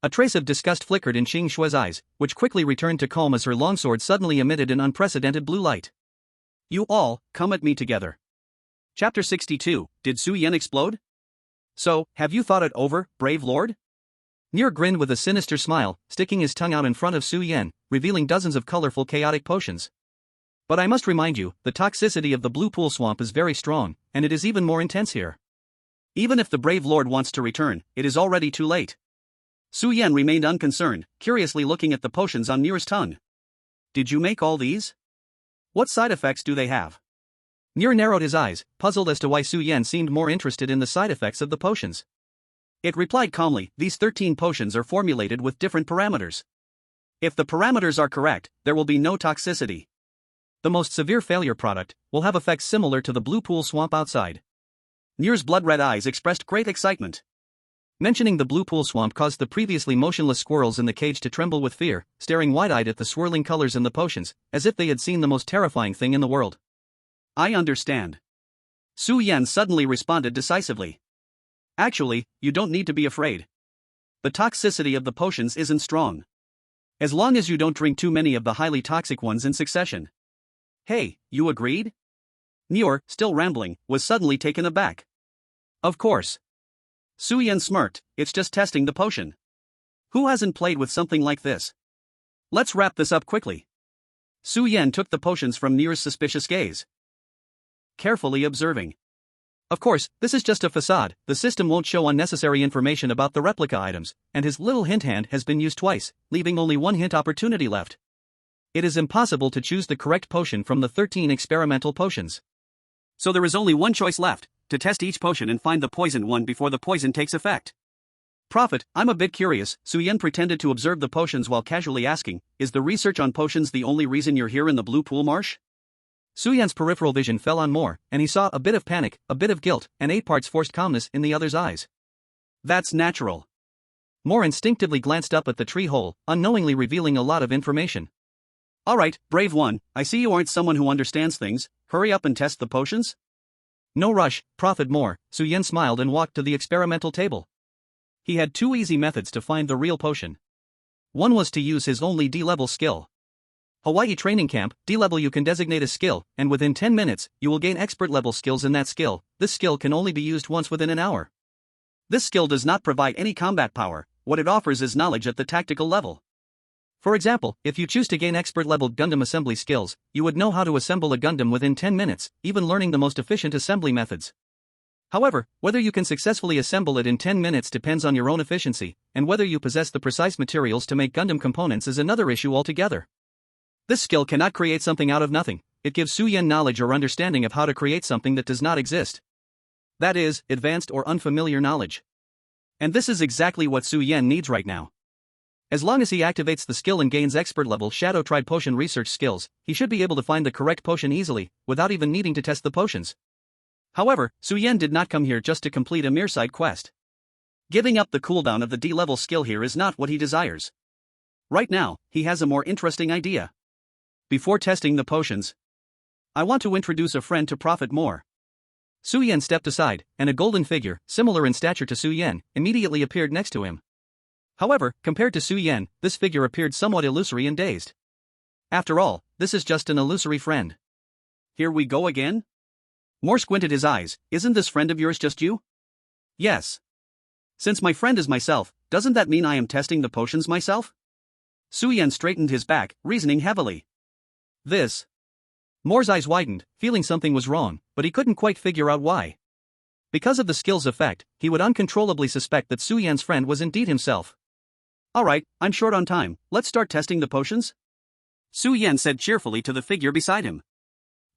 A trace of disgust flickered in Qing Shui's eyes, which quickly returned to calm as her longsword suddenly emitted an unprecedented blue light. You all, come at me together. Chapter 62, Did Su Yan explode? So, have you thought it over, brave lord? Nier grinned with a sinister smile, sticking his tongue out in front of Su Yan, revealing dozens of colorful chaotic potions. But I must remind you, the toxicity of the Blue Pool Swamp is very strong, and it is even more intense here. Even if the brave lord wants to return, it is already too late. Su Yan remained unconcerned, curiously looking at the potions on Nier's tongue. Did you make all these? What side effects do they have? Nier narrowed his eyes, puzzled as to why Su Yan seemed more interested in the side effects of the potions. It replied calmly, these 13 potions are formulated with different parameters. If the parameters are correct, there will be no toxicity. The most severe failure product will have effects similar to the Blue Pool Swamp outside. Nier's blood-red eyes expressed great excitement. Mentioning the Blue Pool Swamp caused the previously motionless squirrels in the cage to tremble with fear, staring wide-eyed at the swirling colors in the potions, as if they had seen the most terrifying thing in the world. I understand. Su Yan suddenly responded decisively. Actually, you don't need to be afraid. The toxicity of the potions isn't strong. As long as you don't drink too many of the highly toxic ones in succession. Hey, you agreed? Nier, still rambling, was suddenly taken aback. Of course. Su Yan smirked, it's just testing the potion. Who hasn't played with something like this? Let's wrap this up quickly. Su Yan took the potions from Nier's suspicious gaze. Carefully observing. Of course, this is just a facade, the system won't show unnecessary information about the replica items, and his little hint hand has been used twice, leaving only one hint opportunity left. It is impossible to choose the correct potion from the 13 experimental potions. So there is only one choice left, to test each potion and find the poisoned one before the poison takes effect. Prophet, I'm a bit curious, Su Yan pretended to observe the potions while casually asking, is the research on potions the only reason you're here in the Blue Pool Marsh? Su Yan's peripheral vision fell on Moore, and he saw a bit of panic, a bit of guilt, and 8 parts forced calmness in the other's eyes. That's natural. Moore instinctively glanced up at the tree hole, unknowingly revealing a lot of information. Alright, brave one, I see you aren't someone who understands things, hurry up and test the potions? No rush, Prophet Moore, Su Yan smiled and walked to the experimental table. He had 2 easy methods to find the real potion. One was to use his only D-level skill. Hawaii Training Camp, D-level you can designate a skill, and within 10 minutes, you will gain expert-level skills in that skill. This skill can only be used once within an hour. This skill does not provide any combat power, what it offers is knowledge at the tactical level. For example, if you choose to gain expert-level Gundam assembly skills, you would know how to assemble a Gundam within 10 minutes, even learning the most efficient assembly methods. However, whether you can successfully assemble it in 10 minutes depends on your own efficiency, and whether you possess the precise materials to make Gundam components is another issue altogether. This skill cannot create something out of nothing, it gives Su Yan knowledge or understanding of how to create something that does not exist. That is, advanced or unfamiliar knowledge. And this is exactly what Su Yan needs right now. As long as he activates the skill and gains expert-level Shadow Tribe potion research skills, he should be able to find the correct potion easily, without even needing to test the potions. However, Su Yan did not come here just to complete a mere side quest. Giving up the cooldown of the D-level skill here is not what he desires. Right now, he has a more interesting idea. Before testing the potions, I want to introduce a friend to Prophet Moore. Su Yan stepped aside, and a golden figure, similar in stature to Su Yan, immediately appeared next to him. However, compared to Su Yan, this figure appeared somewhat illusory and dazed. After all, this is just an illusory friend. Here we go again? Moore squinted his eyes, isn't this friend of yours just you? Yes. Since my friend is myself, doesn't that mean I am testing the potions myself? Su Yan straightened his back, reasoning heavily. This. Moore's eyes widened, feeling something was wrong, but he couldn't quite figure out why. Because of the skill's effect, he would uncontrollably suspect that Su Yan's friend was indeed himself. Alright, I'm short on time, let's start testing the potions? Su Yan said cheerfully to the figure beside him.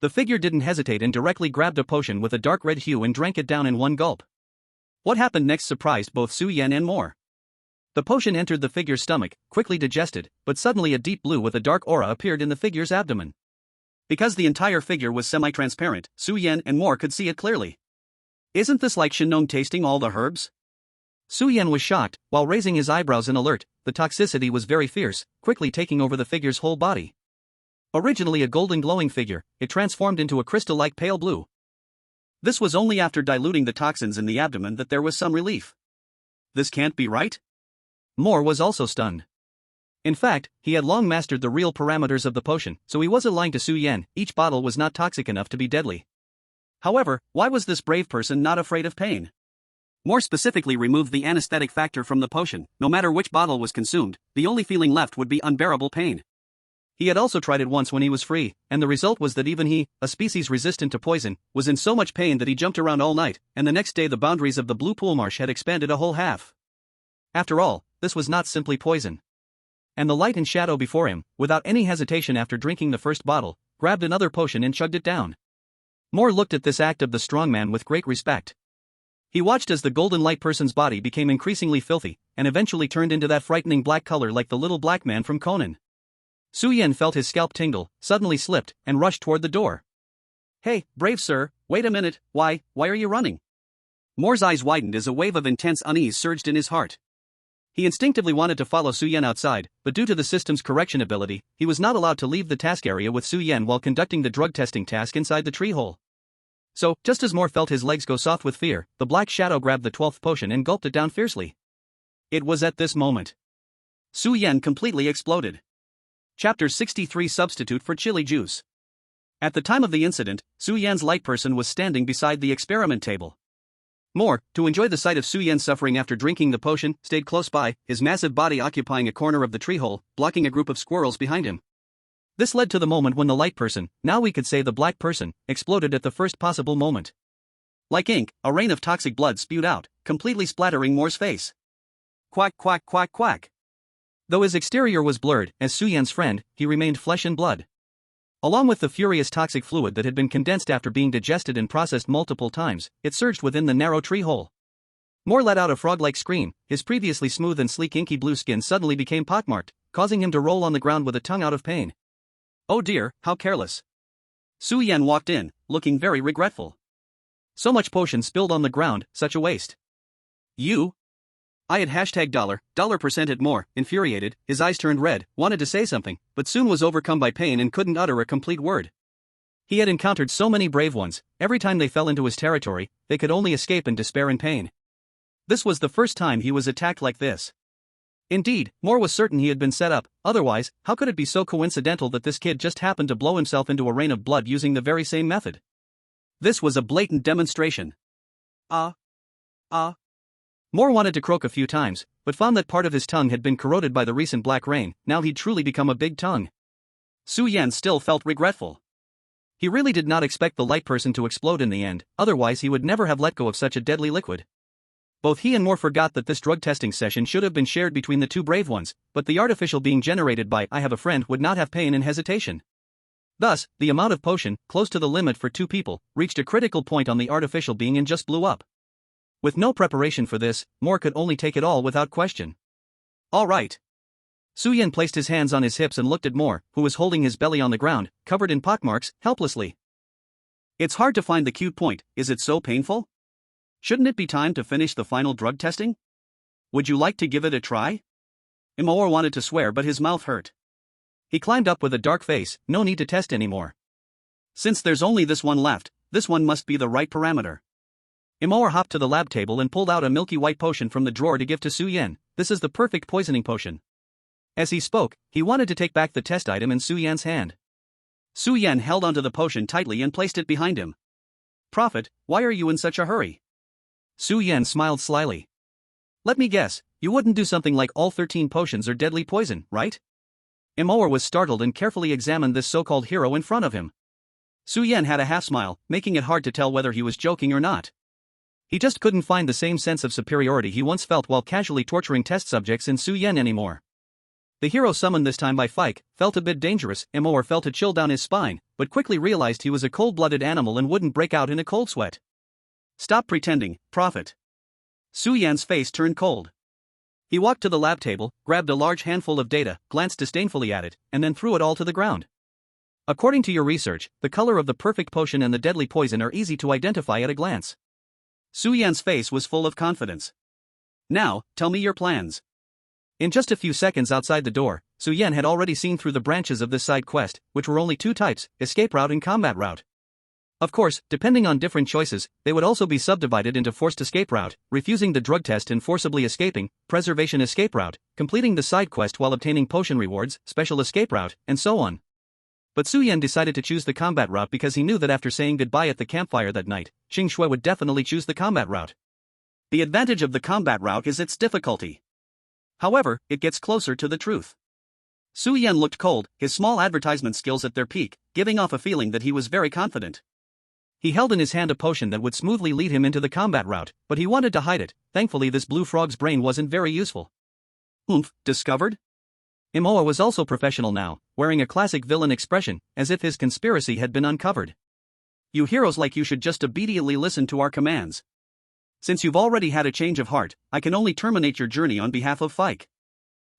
The figure didn't hesitate and directly grabbed a potion with a dark red hue and drank it down in one gulp. What happened next surprised both Su Yan and Moore. The potion entered the figure's stomach, quickly digested, but suddenly a deep blue with a dark aura appeared in the figure's abdomen. Because the entire figure was semi-transparent, Su Yan and Moore could see it clearly. Isn't this like Shinong tasting all the herbs? Su Yan was shocked, while raising his eyebrows in alert. The toxicity was very fierce, quickly taking over the figure's whole body. Originally a golden glowing figure, it transformed into a crystal-like pale blue. This was only after diluting the toxins in the abdomen that there was some relief. This can't be right? Moore was also stunned. In fact, he had long mastered the real parameters of the potion, so he wasn't lying to Su Yan. Each bottle was not toxic enough to be deadly. However, why was this brave person not afraid of pain? More specifically, removed the anesthetic factor from the potion. No matter which bottle was consumed, the only feeling left would be unbearable pain. He had also tried it once when he was free, and the result was that even he, a species resistant to poison, was in so much pain that he jumped around all night, and the next day the boundaries of the blue pool marsh had expanded a whole half. After all, this was not simply poison. And the light and shadow before him, without any hesitation after drinking the first bottle, grabbed another potion and chugged it down. Moore looked at this act of the strong man with great respect. He watched as the golden light person's body became increasingly filthy, and eventually turned into that frightening black color like the little black man from Conan. Su Yan felt his scalp tingle, suddenly slipped, and rushed toward the door. "Hey, brave sir, wait a minute, why are you running?" Moore's eyes widened as a wave of intense unease surged in his heart. He instinctively wanted to follow Su Yan outside, but due to the system's correction ability, he was not allowed to leave the task area with Su Yan while conducting the drug testing task inside the tree hole. So, just as Moore felt his legs go soft with fear, the black shadow grabbed the 12th potion and gulped it down fiercely. It was at this moment Su Yan completely exploded. Chapter 63 Substitute for Chili Juice. At the time of the incident, Su Yan's light person was standing beside the experiment table. Moore, to enjoy the sight of Su Yan's suffering after drinking the potion, stayed close by, his massive body occupying a corner of the tree hole, blocking a group of squirrels behind him. This led to the moment when the light person, now we could say the black person, exploded at the first possible moment. Like ink, a rain of toxic blood spewed out, completely splattering Moore's face. Quack quack quack quack. Though his exterior was blurred, as Su Yan's friend, he remained flesh and blood. Along with the furious toxic fluid that had been condensed after being digested and processed multiple times, it surged within the narrow tree hole. Moore let out a frog-like scream, his previously smooth and sleek inky blue skin suddenly became pockmarked, causing him to roll on the ground with a tongue out of pain. Oh dear, how careless. Su Yan walked in, looking very regretful. So much potion spilled on the ground, such a waste. You? I had $$ at Moore, infuriated, his eyes turned red, wanted to say something, but soon was overcome by pain and couldn't utter a complete word. He had encountered so many brave ones, every time they fell into his territory, they could only escape in despair and pain. This was the first time he was attacked like this. Indeed, Moore was certain he had been set up, otherwise, how could it be so coincidental that this kid just happened to blow himself into a rain of blood using the very same method? This was a blatant demonstration. Moore wanted to croak a few times, but found that part of his tongue had been corroded by the recent black rain. Now he'd truly become a big tongue. Su Yan still felt regretful. He really did not expect the light person to explode in the end, otherwise he would never have let go of such a deadly liquid. Both he and Moore forgot that this drug testing session should have been shared between the two brave ones, but the artificial being generated by I have a friend would not have pain and hesitation. Thus, the amount of potion, close to the limit for two people, reached a critical point on the artificial being and just blew up. With no preparation for this, Moore could only take it all without question. All right. Su Yan placed his hands on his hips and looked at Moore, who was holding his belly on the ground, covered in pockmarks, helplessly. It's hard to find the cute point, is it so painful? Shouldn't it be time to finish the final drug testing? Would you like to give it a try? Moore wanted to swear but his mouth hurt. He climbed up with a dark face, no need to test anymore. Since there's only this one left, this one must be the right parameter. Moore hopped to the lab table and pulled out a milky white potion from the drawer to give to Su Yan. This is the perfect poisoning potion. As he spoke, he wanted to take back the test item in Su Yan's hand. Su Yan held onto the potion tightly and placed it behind him. Prophet, why are you in such a hurry? Su Yan smiled slyly. Let me guess, you wouldn't do something like all 13 potions are deadly poison, right? Moore was startled and carefully examined this so-called hero in front of him. Su Yan had a half smile, making it hard to tell whether he was joking or not. He just couldn't find the same sense of superiority he once felt while casually torturing test subjects in Su Yan anymore. The hero summoned this time by Fike felt a bit dangerous. Moore felt a chill down his spine, but quickly realized he was a cold-blooded animal and wouldn't break out in a cold sweat. Stop pretending, Prophet. Su Yan's face turned cold. He walked to the lab table, grabbed a large handful of data, glanced disdainfully at it, and then threw it all to the ground. According to your research, the color of the perfect potion and the deadly poison are easy to identify at a glance. Su Yan's face was full of confidence. Now, tell me your plans. In just a few seconds outside the door, Su Yan had already seen through the branches of this side quest, which were only two types, escape route and combat route. Of course, depending on different choices, they would also be subdivided into forced escape route, refusing the drug test and forcibly escaping, preservation escape route, completing the side quest while obtaining potion rewards, special escape route, and so on. But Su Yan decided to choose the combat route because he knew that after saying goodbye at the campfire that night, Xing Shui would definitely choose the combat route. The advantage of the combat route is its difficulty. However, it gets closer to the truth. Su Yan looked cold, his small advertisement skills at their peak, giving off a feeling that he was very confident. He held in his hand a potion that would smoothly lead him into the combat route, but he wanted to hide it. Thankfully, this blue frog's brain wasn't very useful. Discovered? Imoa was also professional now, wearing a classic villain expression, as if his conspiracy had been uncovered. You heroes like you should just obediently listen to our commands. Since you've already had a change of heart, I can only terminate your journey on behalf of Fike.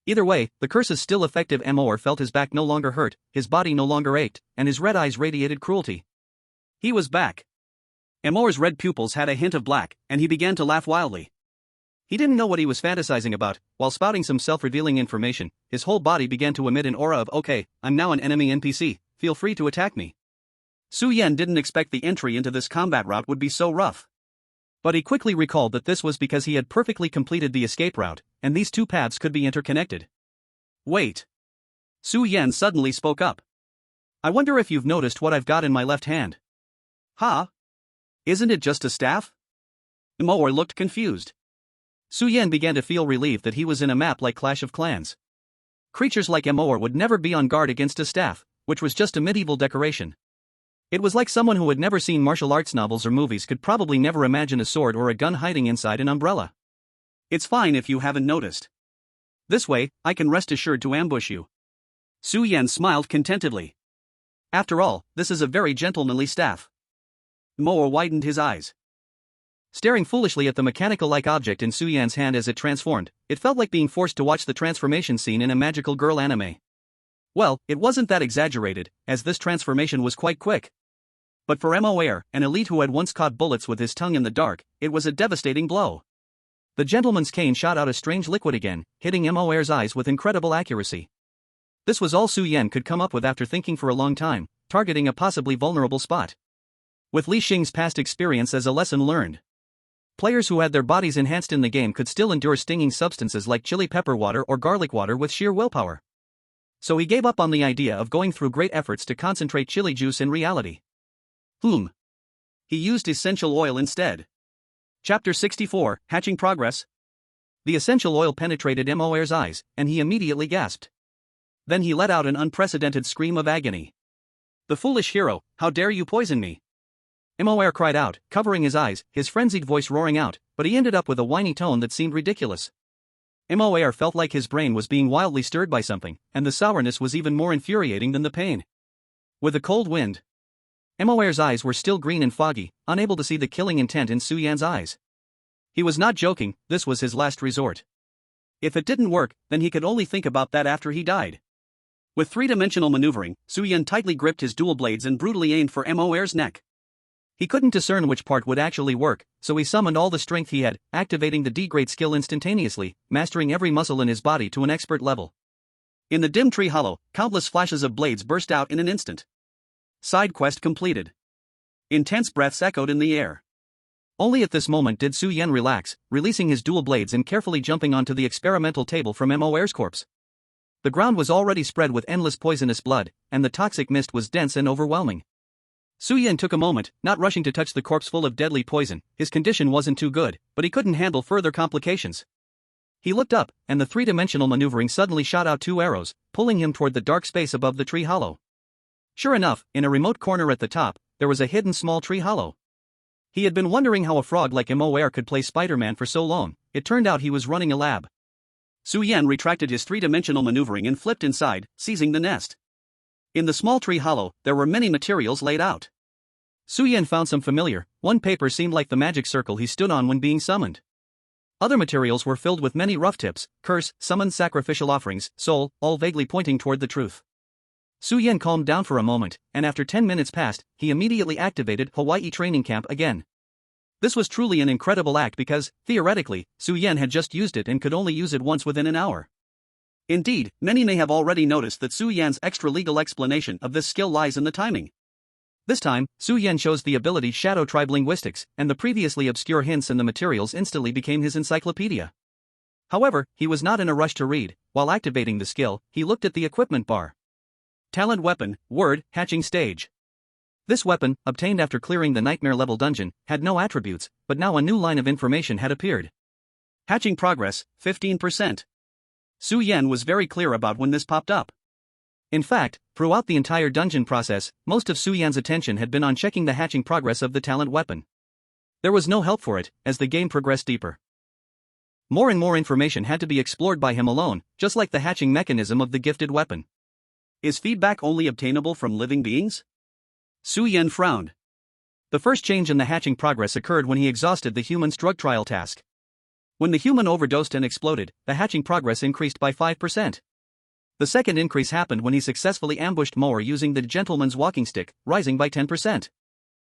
Either way, the curse is still effective. Imoa felt his back no longer hurt, his body no longer ached, and his red eyes radiated cruelty. He was back. Imoa's red pupils had a hint of black, and he began to laugh wildly. He didn't know what he was fantasizing about. While spouting some self-revealing information, his whole body began to emit an aura of okay, I'm now an enemy NPC, feel free to attack me. Su Yan didn't expect the entry into this combat route would be so rough. But he quickly recalled that this was because he had perfectly completed the escape route, and these two paths could be interconnected. Wait. Su Yan suddenly spoke up. I wonder if you've noticed what I've got in my left hand. Huh? Isn't it just a staff? Imoa looked confused. Su Yan began to feel relieved that he was in a map like Clash of Clans. Creatures like Imoa would never be on guard against a staff, which was just a medieval decoration. It was like someone who had never seen martial arts novels or movies could probably never imagine a sword or a gun hiding inside an umbrella. It's fine if you haven't noticed. This way, I can rest assured to ambush you. Su Yan smiled contentedly. After all, this is a very gentlemanly staff. Imoa widened his eyes. Staring foolishly at the mechanical-like object in Su Yan's hand as it transformed, it felt like being forced to watch the transformation scene in a magical girl anime. Well, it wasn't that exaggerated, as this transformation was quite quick. But for Moer, an elite who had once caught bullets with his tongue in the dark, it was a devastating blow. The gentleman's cane shot out a strange liquid again, hitting Moer's eyes with incredible accuracy. This was all Su Yan could come up with after thinking for a long time, targeting a possibly vulnerable spot. With Li Xing's past experience as a lesson learned. Players who had their bodies enhanced in the game could still endure stinging substances like chili pepper water or garlic water with sheer willpower. So he gave up on the idea of going through great efforts to concentrate chili juice in reality. He used essential oil instead. Chapter 64, Hatching Progress. The essential oil penetrated Moer's eyes, and he immediately gasped. Then he let out an unprecedented scream of agony. The foolish hero, how dare you poison me? Moer cried out, covering his eyes, his frenzied voice roaring out, but he ended up with a whiny tone that seemed ridiculous. Moer felt like his brain was being wildly stirred by something, and the sourness was even more infuriating than the pain. With a cold wind, Moer's eyes were still green and foggy, unable to see the killing intent in Su Yan's eyes. He was not joking, this was his last resort. If it didn't work, then he could only think about that after he died. With three-dimensional maneuvering, Su Yan tightly gripped his dual blades and brutally aimed for Moer's neck. He couldn't discern which part would actually work, so he summoned all the strength he had, activating the degrade skill instantaneously, mastering every muscle in his body to an expert level. In the dim tree hollow, countless flashes of blades burst out in an instant. Side quest completed. Intense breaths echoed in the air. Only at this moment did Su Yan relax, releasing his dual blades and carefully jumping onto the experimental table from Moer's corpse. The ground was already spread with endless poisonous blood, and the toxic mist was dense and overwhelming. Su Yan took a moment, not rushing to touch the corpse full of deadly poison. His condition wasn't too good, but he couldn't handle further complications. He looked up, and the three-dimensional maneuvering suddenly shot out two arrows, pulling him toward the dark space above the tree hollow. Sure enough, in a remote corner at the top, there was a hidden small tree hollow. He had been wondering how a frog like Moer could play Spider-Man for so long. It turned out he was running a lab. Su Yan retracted his three-dimensional maneuvering and flipped inside, seizing the nest. In the small tree hollow, there were many materials laid out. Su Yan found some familiar. One paper seemed like the magic circle he stood on when being summoned. Other materials were filled with many rough tips, curse, summoned sacrificial offerings, soul, all vaguely pointing toward the truth. Su Yan calmed down for a moment, and after 10 minutes passed, he immediately activated Hawaii Training Camp again. This was truly an incredible act because, theoretically, Su Yan had just used it and could only use it once within an hour. Indeed, many may have already noticed that Su Yan's extra-legal explanation of this skill lies in the timing. This time, Su Yan chose the ability Shadow Tribe Linguistics, and the previously obscure hints in the materials instantly became his encyclopedia. However, he was not in a rush to read. While activating the skill, he looked at the equipment bar. Talent Weapon, Word, Hatching Stage. This weapon, obtained after clearing the Nightmare-level dungeon, had no attributes, but now a new line of information had appeared. Hatching progress, 15%. Su Yan was very clear about when this popped up. In fact, throughout the entire dungeon process, most of Su Yan's attention had been on checking the hatching progress of the talent weapon. There was no help for it, as the game progressed deeper. More and more information had to be explored by him alone, just like the hatching mechanism of the gifted weapon. Is feedback only obtainable from living beings? Su Yan frowned. The first change in the hatching progress occurred when he exhausted the human's drug trial task. When the human overdosed and exploded, the hatching progress increased by 5%. The second increase happened when he successfully ambushed Moer using the gentleman's walking stick, rising by 10%.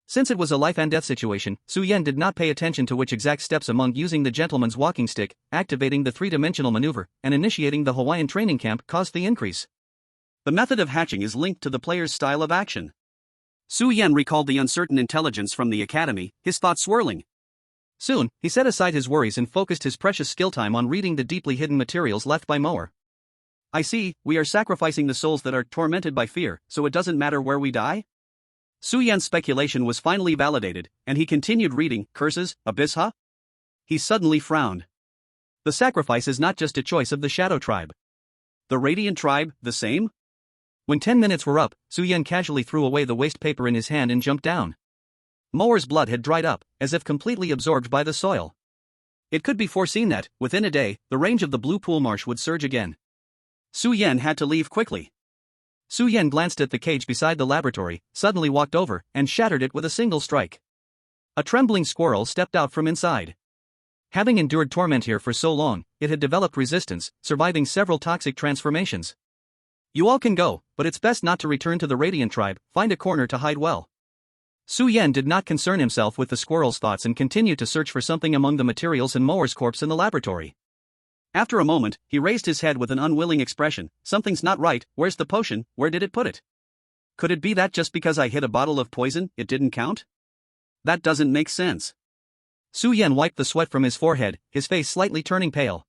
Since it was a life and death situation, Su Yan did not pay attention to which exact steps among using the gentleman's walking stick, activating the three-dimensional maneuver, and initiating the Hawaiian training camp caused the increase. The method of hatching is linked to the player's style of action. Su Yan recalled the uncertain intelligence from the academy, his thoughts swirling. Soon, he set aside his worries and focused his precious skill time on reading the deeply hidden materials left by Moer. I see, we are sacrificing the souls that are tormented by fear, so it doesn't matter where we die? Su Yan's speculation was finally validated, and he continued reading, Curses, Abyss huh? He suddenly frowned. The sacrifice is not just a choice of the Shadow Tribe. The Radiant Tribe, the same? When 10 minutes were up, Su Yan casually threw away the waste paper in his hand and jumped down. Moer's blood had dried up, as if completely absorbed by the soil. It could be foreseen that, within a day, the range of the Blue Pool Marsh would surge again. Su Yan had to leave quickly. Su Yan glanced at the cage beside the laboratory, suddenly walked over, and shattered it with a single strike. A trembling squirrel stepped out from inside. Having endured torment here for so long, it had developed resistance, surviving several toxic transformations. You all can go, but it's best not to return to the Radiant Tribe, find a corner to hide well. Su Yan did not concern himself with the squirrel's thoughts and continued to search for something among the materials in Moer's corpse in the laboratory. After a moment, he raised his head with an unwilling expression. Something's not right, where's the potion, where did it put it? Could it be that just because I hit a bottle of poison, it didn't count? That doesn't make sense. Su Yan wiped the sweat from his forehead, his face slightly turning pale.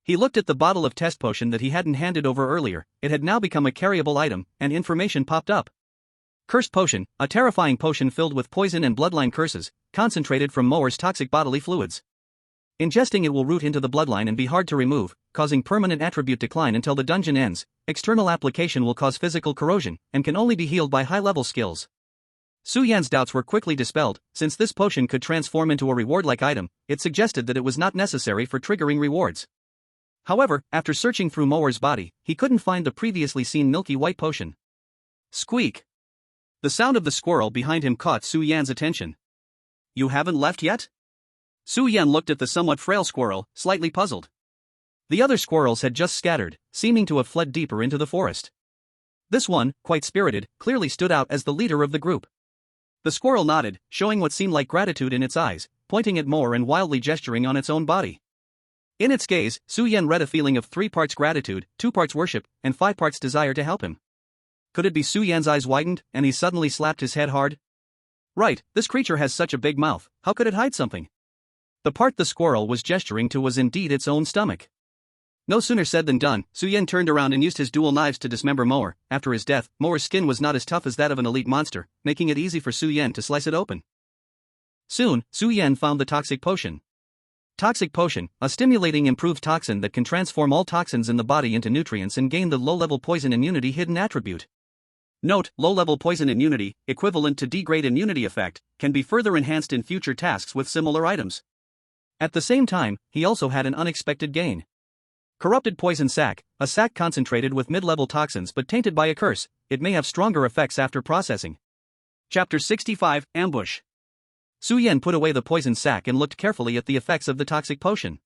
He looked at the bottle of test potion that he hadn't handed over earlier. It had now become a carryable item, and information popped up. Cursed Potion, a terrifying potion filled with poison and bloodline curses, concentrated from Moer's toxic bodily fluids. Ingesting it will root into the bloodline and be hard to remove, causing permanent attribute decline until the dungeon ends. External application will cause physical corrosion, and can only be healed by high-level skills. Su Yan's doubts were quickly dispelled. Since this potion could transform into a reward-like item, it suggested that it was not necessary for triggering rewards. However, after searching through Moer's body, he couldn't find the previously seen milky white potion. Squeak! The sound of the squirrel behind him caught Su Yan's attention. You haven't left yet? Su Yan looked at the somewhat frail squirrel, slightly puzzled. The other squirrels had just scattered, seeming to have fled deeper into the forest. This one, quite spirited, clearly stood out as the leader of the group. The squirrel nodded, showing what seemed like gratitude in its eyes, pointing at Moer and wildly gesturing on its own body. In its gaze, Su Yan read a feeling of 3 parts gratitude, 2 parts worship, and 5 parts desire to help him. Could it be Su Yan's eyes widened, and he suddenly slapped his head hard? Right, this creature has such a big mouth, how could it hide something? The part the squirrel was gesturing to was indeed its own stomach. No sooner said than done, Su Yan turned around and used his dual knives to dismember Moer. After his death, Moer's skin was not as tough as that of an elite monster, making it easy for Su Yan to slice it open. Soon, Su Yan found the toxic potion. Toxic Potion, a stimulating improved toxin that can transform all toxins in the body into nutrients and gain the low-level poison immunity hidden attribute. Note, low-level poison immunity, equivalent to D-grade immunity effect, can be further enhanced in future tasks with similar items. At the same time, he also had an unexpected gain. Corrupted Poison Sac, a sac concentrated with mid-level toxins but tainted by a curse. It may have stronger effects after processing. Chapter 65, Ambush. Su Yan put away the poison sac and looked carefully at the effects of the toxic potion.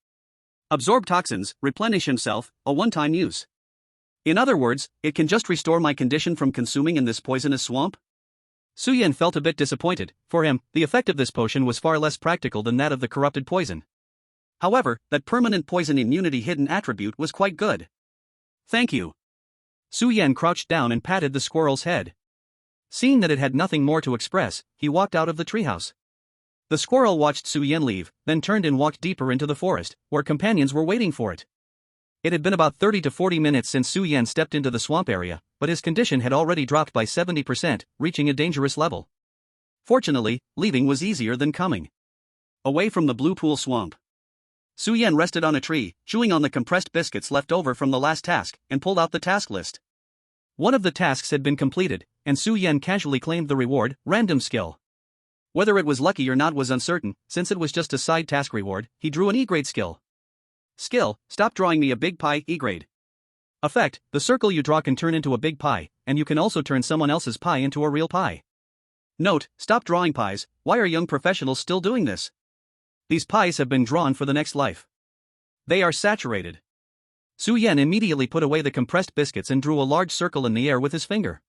Absorb toxins, replenish himself, a one-time use. In other words, it can just restore my condition from consuming in this poisonous swamp? Su Yan felt a bit disappointed. For him, the effect of this potion was far less practical than that of the corrupted poison. However, that permanent poison immunity hidden attribute was quite good. Thank you. Su Yan crouched down and patted the squirrel's head. Seeing that it had nothing more to express, he walked out of the treehouse. The squirrel watched Su Yan leave, then turned and walked deeper into the forest, where companions were waiting for it. It had been about 30 to 40 minutes since Su Yan stepped into the swamp area, but his condition had already dropped by 70%, reaching a dangerous level. Fortunately, leaving was easier than coming. Away from the Blue Pool swamp, Su Yan rested on a tree, chewing on the compressed biscuits left over from the last task, and pulled out the task list. One of the tasks had been completed, and Su Yan casually claimed the reward, random skill. Whether it was lucky or not was uncertain, since it was just a side task reward. He drew an E-grade skill. Skill: stop drawing me a big pie, E-grade. Effect: the circle you draw can turn into a big pie, and you can also turn someone else's pie into a real pie. Note: stop drawing pies. Why are young professionals still doing this? These pies have been drawn for the next life. They are saturated. Su Yan immediately put away the compressed biscuits and drew a large circle in the air with his finger.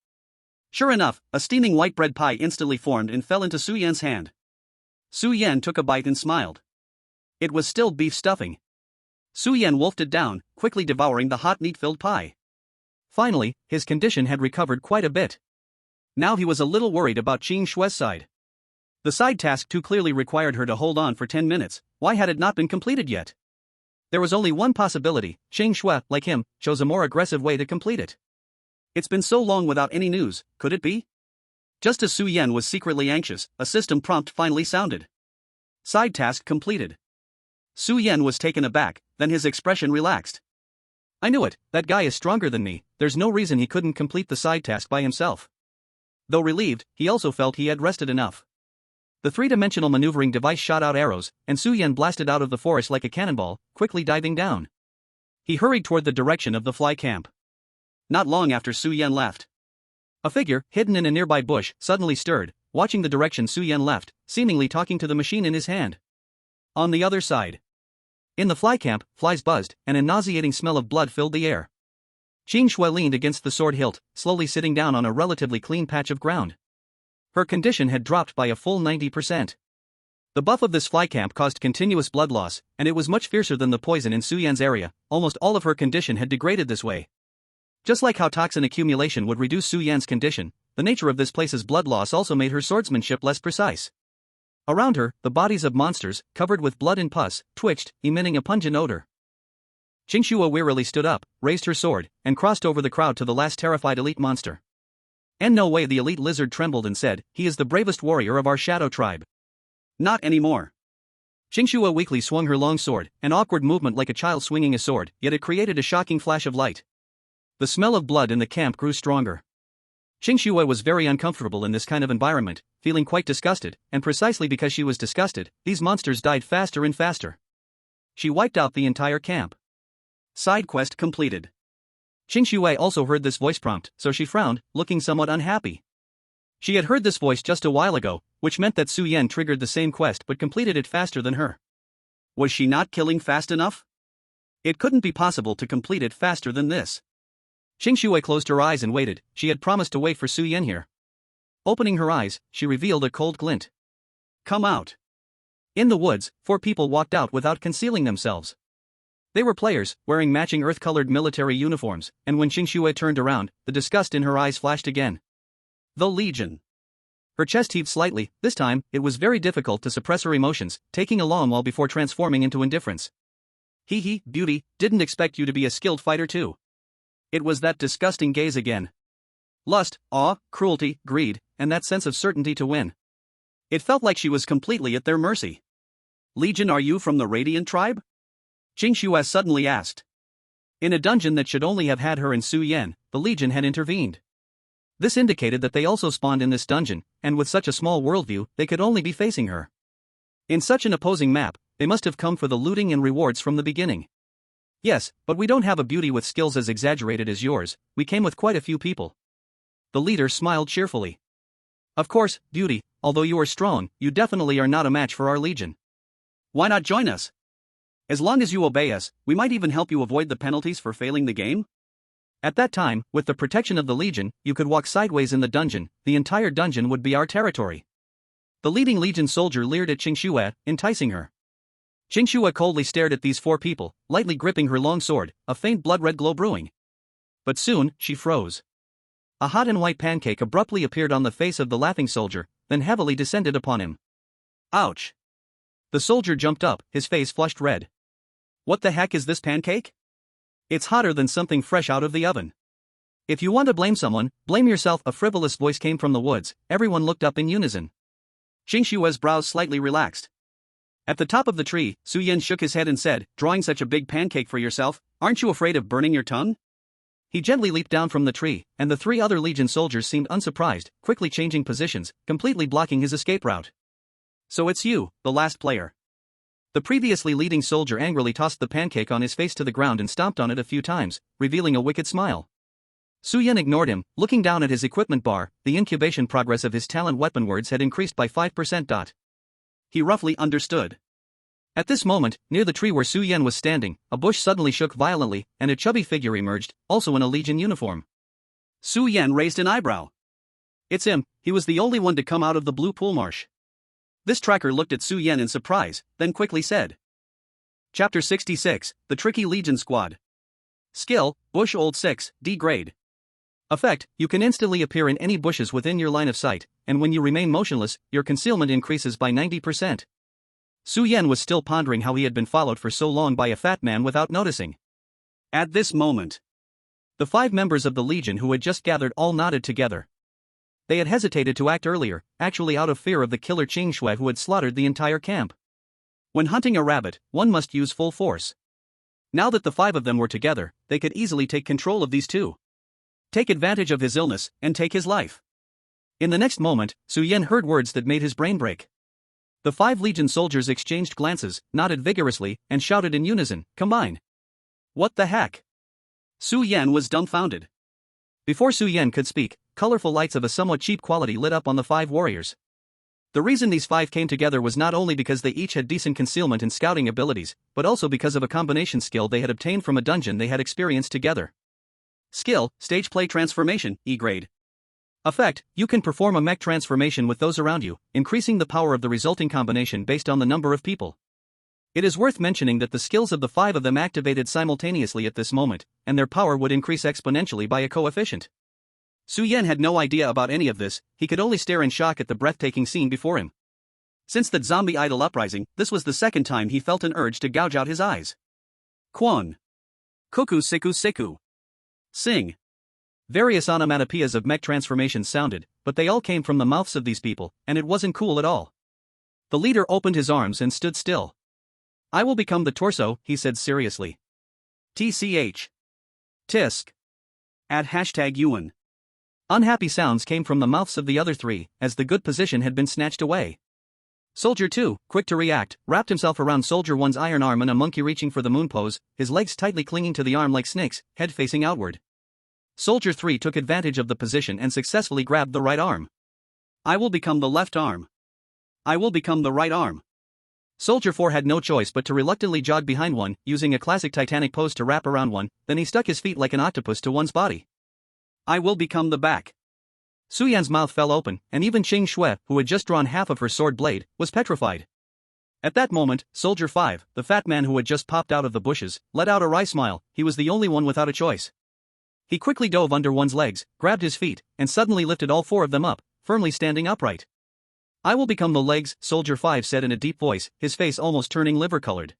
Sure enough, a steaming white bread pie instantly formed and fell into Su Yan's hand. Su Yan took a bite and smiled. It was still beef stuffing. Su Yan wolfed it down, quickly devouring the hot meat-filled pie. Finally, his condition had recovered quite a bit. Now he was a little worried about Qing Shue's side. The side task too clearly required her to hold on for 10 minutes, why had it not been completed yet? There was only one possibility: Qing Shue, like him, chose a more aggressive way to complete it. It's been so long without any news, could it be? Just as Su Yan was secretly anxious, a system prompt finally sounded. Side task completed. Su Yan was taken aback, then his expression relaxed. I knew it, that guy is stronger than me, there's no reason he couldn't complete the side task by himself. Though relieved, he also felt he had rested enough. The three-dimensional maneuvering device shot out arrows, and Su Yan blasted out of the forest like a cannonball, quickly diving down. He hurried toward the direction of the fly camp. Not long after Su Yan left, a figure, hidden in a nearby bush, suddenly stirred, watching the direction Su Yan left, seemingly talking to the machine in his hand. On the other side, in the fly camp, flies buzzed, and a nauseating smell of blood filled the air. Qing Shui leaned against the sword hilt, slowly sitting down on a relatively clean patch of ground. Her condition had dropped by a full 90%. The buff of this fly camp caused continuous blood loss, and it was much fiercer than the poison in Su Yan's area. Almost all of her condition had degraded this way. Just like how toxin accumulation would reduce Su Yan's condition, the nature of this place's blood loss also made her swordsmanship less precise. Around her, the bodies of monsters, covered with blood and pus, twitched, emitting a pungent odor. Qingxue wearily stood up, raised her sword, and crossed over the crowd to the last terrified elite monster. In no way the elite lizard trembled and said, "He is the bravest warrior of our shadow tribe." Not anymore. Qingxue weakly swung her long sword, an awkward movement like a child swinging a sword, yet it created a shocking flash of light. The smell of blood in the camp grew stronger. Qingxue was very uncomfortable in this kind of environment, feeling quite disgusted, and precisely because she was disgusted, these monsters died faster and faster. She wiped out the entire camp. Side quest completed. Qingxue also heard this voice prompt, so she frowned, looking somewhat unhappy. She had heard this voice just a while ago, which meant that Su Yan triggered the same quest but completed it faster than her. Was she not killing fast enough? It couldn't be possible to complete it faster than this. Qingxue closed her eyes and waited. She had promised to wait for Su Yan here. Opening her eyes, she revealed a cold glint. Come out. In the woods, 4 people walked out without concealing themselves. They were players, wearing matching earth-colored military uniforms, and when Qingxue turned around, the disgust in her eyes flashed again. The Legion. Her chest heaved slightly. This time, it was very difficult to suppress her emotions, taking a long while before transforming into indifference. Hee, beauty, didn't expect you to be a skilled fighter too. It was that disgusting gaze again. Lust, awe, cruelty, greed, and that sense of certainty to win. It felt like she was completely at their mercy. Legion, are you from the Radiant tribe? Qingxue suddenly asked. In a dungeon that should only have had her and Su Yan, the Legion had intervened. This indicated that they also spawned in this dungeon, and with such a small worldview, they could only be facing her. In such an opposing map, they must have come for the looting and rewards from the beginning. Yes, but we don't have a beauty with skills as exaggerated as yours, we came with quite a few people. The leader smiled cheerfully. Of course, beauty, although you are strong, you definitely are not a match for our Legion. Why not join us? As long as you obey us, we might even help you avoid the penalties for failing the game. At that time, with the protection of the Legion, you could walk sideways in the dungeon, the entire dungeon would be our territory. The leading Legion soldier leered at Qingxue, enticing her. Qingxue coldly stared at these four people, lightly gripping her long sword, a faint blood-red glow brewing. But soon, she froze. A hot and white pancake abruptly appeared on the face of the laughing soldier, then heavily descended upon him. Ouch! The soldier jumped up, his face flushed red. What the heck is this pancake? It's hotter than something fresh out of the oven. If you want to blame someone, blame yourself. A frivolous voice came from the woods. Everyone looked up in unison. Qingxue's brows slightly relaxed. At the top of the tree, Su Yan shook his head and said, drawing such a big pancake for yourself, aren't you afraid of burning your tongue? He gently leaped down from the tree, and the three other Legion soldiers seemed unsurprised, quickly changing positions, completely blocking his escape route. So it's you, the last player. The previously leading soldier angrily tossed the pancake on his face to the ground and stomped on it a few times, revealing a wicked smile. Su Yan ignored him, looking down at his equipment bar. The incubation progress of his talent weapon words had increased by 5%. He roughly understood. At this moment, near the tree where Su Yan was standing, a bush suddenly shook violently, and a chubby figure emerged, also in a Legion uniform. Su Yan raised an eyebrow. It's him, he was the only one to come out of the blue pool marsh. This tracker looked at Su Yan in surprise, then quickly said. Chapter 66, The Tricky Legion Squad. Skill, Bush Old 6, D grade. Effect, you can instantly appear in any bushes within your line of sight, and when you remain motionless, your concealment increases by 90%. Su Yan was still pondering how he had been followed for so long by a fat man without noticing. At this moment, the 5 members of the Legion who had just gathered all nodded together. They had hesitated to act earlier, actually out of fear of the killer Qingxue who had slaughtered the entire camp. When hunting a rabbit, one must use full force. Now that the 5 of them were together, they could easily take control of these 2. Take advantage of his illness, and take his life. In the next moment, Su Yan heard words that made his brain break. The 5 Legion soldiers exchanged glances, nodded vigorously, and shouted in unison, combine. What the heck? Su Yan was dumbfounded. Before Su Yan could speak, colorful lights of a somewhat cheap quality lit up on the 5 warriors. The reason these 5 came together was not only because they each had decent concealment and scouting abilities, but also because of a combination skill they had obtained from a dungeon they had experienced together. Skill, Stage Play Transformation, E grade. Effect, you can perform a mech transformation with those around you, increasing the power of the resulting combination based on the number of people. It is worth mentioning that the skills of the 5 of them activated simultaneously at this moment, and their power would increase exponentially by a coefficient. Su Yan had no idea about any of this, he could only stare in shock at the breathtaking scene before him. Since that zombie idol uprising, this was the second time he felt an urge to gouge out his eyes. Quan. Kuku Siku Siku. Sing. Various onomatopoeias of mech transformations sounded, but they all came from the mouths of these people, and it wasn't cool at all. The leader opened his arms and stood still. I will become the torso, he said seriously. TCH. Tisk. At #Yuan. Unhappy sounds came from the mouths of the other 3, as the good position had been snatched away. Soldier 2, quick to react, wrapped himself around Soldier 1's iron arm in a monkey reaching for the moon pose, his legs tightly clinging to the arm like snakes, head facing outward. Soldier 3 took advantage of the position and successfully grabbed the right arm. I will become the left arm. I will become the right arm. Soldier 4 had no choice but to reluctantly jog behind one, using a classic Titanic pose to wrap around one, then he stuck his feet like an octopus to one's body. I will become the back. Su Yan's mouth fell open, and even Qingxue, who had just drawn half of her sword blade, was petrified. At that moment, Soldier 5, the fat man who had just popped out of the bushes, let out a wry smile. He was the only one without a choice. He quickly dove under one's legs, grabbed his feet, and suddenly lifted all 4 of them up, firmly standing upright. I will become the legs, Soldier 5 said in a deep voice, his face almost turning liver-colored.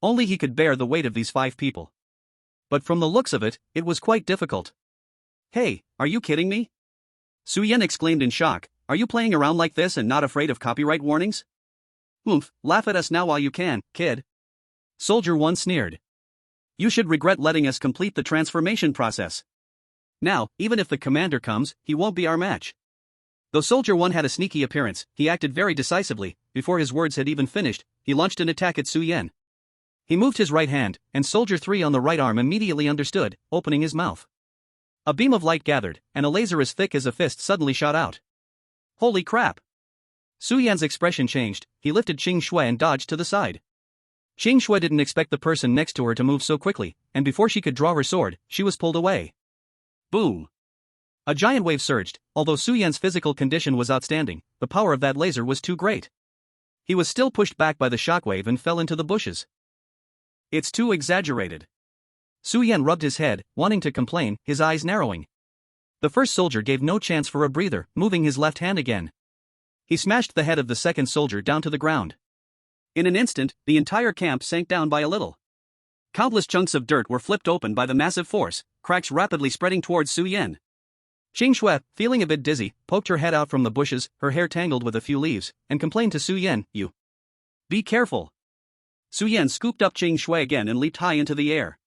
Only he could bear the weight of these 5 people. But from the looks of it, it was quite difficult. Hey, are you kidding me? Su Yan exclaimed in shock, are you playing around like this and not afraid of copyright warnings? Oomph, laugh at us now while you can, kid. Soldier 1 sneered. You should regret letting us complete the transformation process. Now, even if the commander comes, he won't be our match. Though Soldier 1 had a sneaky appearance, he acted very decisively. Before his words had even finished, he launched an attack at Su Yan. He moved his right hand, and Soldier 3 on the right arm immediately understood, opening his mouth. A beam of light gathered, and a laser as thick as a fist suddenly shot out. Holy crap! Su Yan's expression changed, he lifted Qingxue and dodged to the side. Qingxue didn't expect the person next to her to move so quickly, and before she could draw her sword, she was pulled away. Boom! A giant wave surged. Although Su Yan's physical condition was outstanding, the power of that laser was too great. He was still pushed back by the shockwave and fell into the bushes. It's too exaggerated. Su Yan rubbed his head, wanting to complain, his eyes narrowing. The first soldier gave no chance for a breather, moving his left hand again. He smashed the head of the second soldier down to the ground. In an instant, the entire camp sank down by a little. Countless chunks of dirt were flipped open by the massive force, cracks rapidly spreading towards Su Yan. Qing Shui, feeling a bit dizzy, poked her head out from the bushes, her hair tangled with a few leaves, and complained to Su Yan, "You. Be careful." Su Yan scooped up Qing Shui again and leaped high into the air.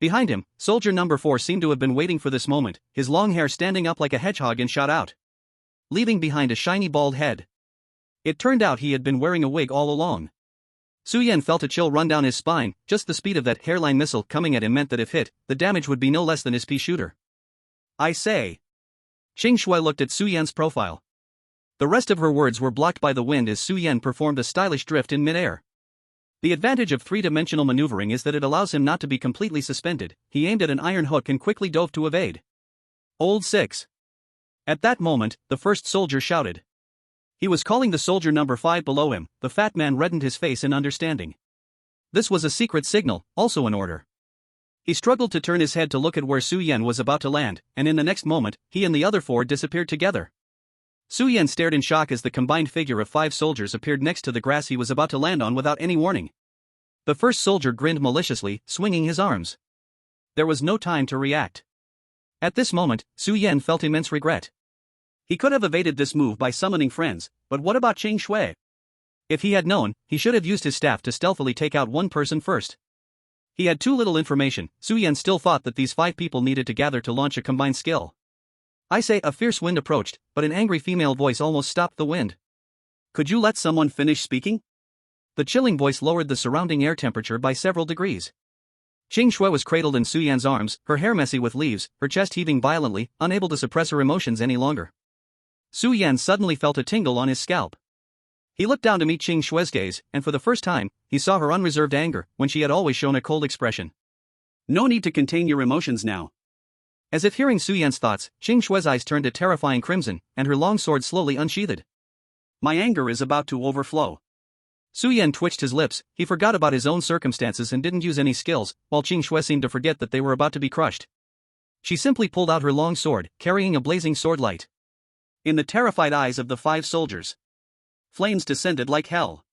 Behind him, soldier number 4 seemed to have been waiting for this moment, his long hair standing up like a hedgehog, and shot out, leaving behind a shiny bald head. It turned out he had been wearing a wig all along. Su Yan felt a chill run down his spine. Just the speed of that hairline missile coming at him meant that if hit, the damage would be no less than his pea shooter. "I say." Qing Shui looked at Su Yan's profile. The rest of her words were blocked by the wind as Su Yan performed a stylish drift in midair. The advantage of three-dimensional maneuvering is that it allows him not to be completely suspended. He aimed at an iron hook and quickly dove to evade. Old 6. At that moment, the first soldier shouted. He was calling the soldier number 5 below him. The fat man reddened his face in understanding. This was a secret signal, also an order. He struggled to turn his head to look at where Su Yan was about to land, and in the next moment, he and the other 4 disappeared together. Su Yan stared in shock as the combined figure of 5 soldiers appeared next to the grass he was about to land on without any warning. The first soldier grinned maliciously, swinging his arms. There was no time to react. At this moment, Su Yan felt immense regret. He could have evaded this move by summoning friends, but what about Qing Shui? If he had known, he should have used his staff to stealthily take out one person first. He had too little information. Su Yan still thought that these 5 people needed to gather to launch a combined skill. "I say," a fierce wind approached, but an angry female voice almost stopped the wind. "Could you let someone finish speaking?" The chilling voice lowered the surrounding air temperature by several degrees. Qing Shui was cradled in Su Yan's arms, her hair messy with leaves, her chest heaving violently, unable to suppress her emotions any longer. Su Yan suddenly felt a tingle on his scalp. He looked down to meet Qing Shui's gaze, and for the first time, he saw her unreserved anger, when she had always shown a cold expression. "No need to contain your emotions now." As if hearing Su Yan's thoughts, Qing Shui's eyes turned a terrifying crimson, and her long sword slowly unsheathed. "My anger is about to overflow." Su Yan twitched his lips. He forgot about his own circumstances and didn't use any skills, while Qing Shui seemed to forget that they were about to be crushed. She simply pulled out her long sword, carrying a blazing sword light. In the terrified eyes of the 5 soldiers, flames descended like hell.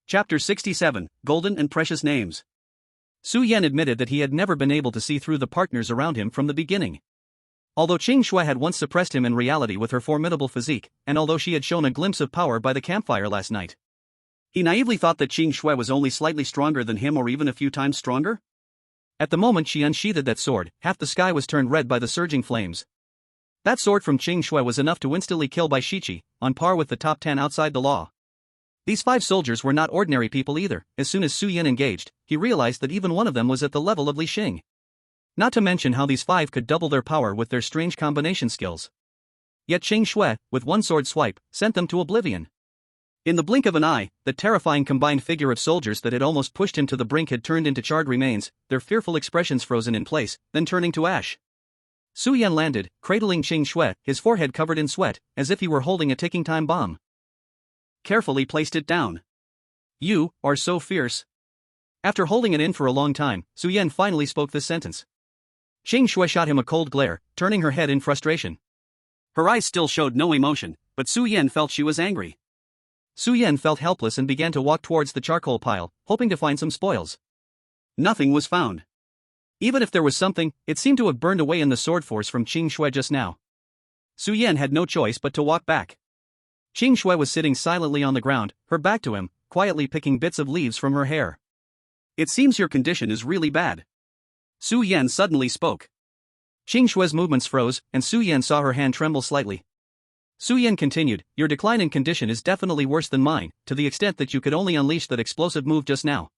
Chapter 67, Golden and Precious Names. Su Yan admitted that he had never been able to see through the partners around him from the beginning. Although Qing Shui had once suppressed him in reality with her formidable physique, and although she had shown a glimpse of power by the campfire last night, he naively thought that Qing Shui was only slightly stronger than him or even a few times stronger. At the moment she unsheathed that sword, half the sky was turned red by the surging flames. That sword from Qing Shui was enough to instantly kill Bai Shiqi, on par with the top 10 outside the law. These 5 soldiers were not ordinary people either. As soon as Su Yan engaged, he realized that even one of them was at the level of Li Xing. Not to mention how these 5 could double their power with their strange combination skills. Yet Qing Shui, with one sword swipe, sent them to oblivion. In the blink of an eye, the terrifying combined figure of soldiers that had almost pushed him to the brink had turned into charred remains, their fearful expressions frozen in place, then turning to ash. Su Yan landed, cradling Qing Shui, his forehead covered in sweat, as if he were holding a ticking time bomb. Carefully placed it down. "You are so fierce." After holding it in for a long time, Su Yan finally spoke this sentence. Qing Shui shot him a cold glare, turning her head in frustration. Her eyes still showed no emotion, but Su Yan felt she was angry. Su Yan felt helpless and began to walk towards the charcoal pile, hoping to find some spoils. Nothing was found. Even if there was something, it seemed to have burned away in the sword force from Qing Shui just now. Su Yan had no choice but to walk back. Qing Shui was sitting silently on the ground, her back to him, quietly picking bits of leaves from her hair. "It seems your condition is really bad." Su Yan suddenly spoke. Qing Shui's movements froze, and Su Yan saw her hand tremble slightly. Su Yan continued, "Your decline in condition is definitely worse than mine, to the extent that you could only unleash that explosive move just now,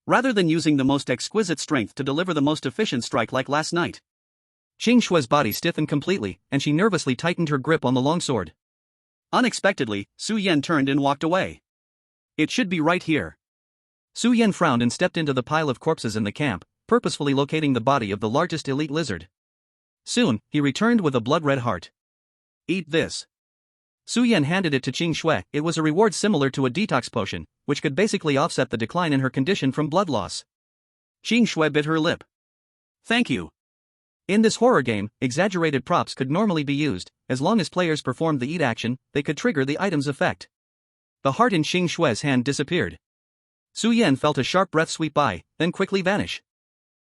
rather than using the most exquisite strength to deliver the most efficient strike like last night." Qing Shui's body stiffened completely, and she nervously tightened her grip on the longsword. Unexpectedly, Su Yan turned and walked away. "It should be right here." Su Yan frowned and stepped into the pile of corpses in the camp, purposefully locating the body of the largest elite lizard. Soon, he returned with a blood-red heart. Eat this. Su Yan handed it to Qing Shui. It was a reward similar to a detox potion, which could basically offset the decline in her condition from blood loss. Qing Shui bit her lip. Thank you. In this horror game, exaggerated props could normally be used. As long as players performed the eat action, they could trigger the item's effect. The heart in Qing Shui's hand disappeared. Su Yan felt a sharp breath sweep by, then quickly vanish.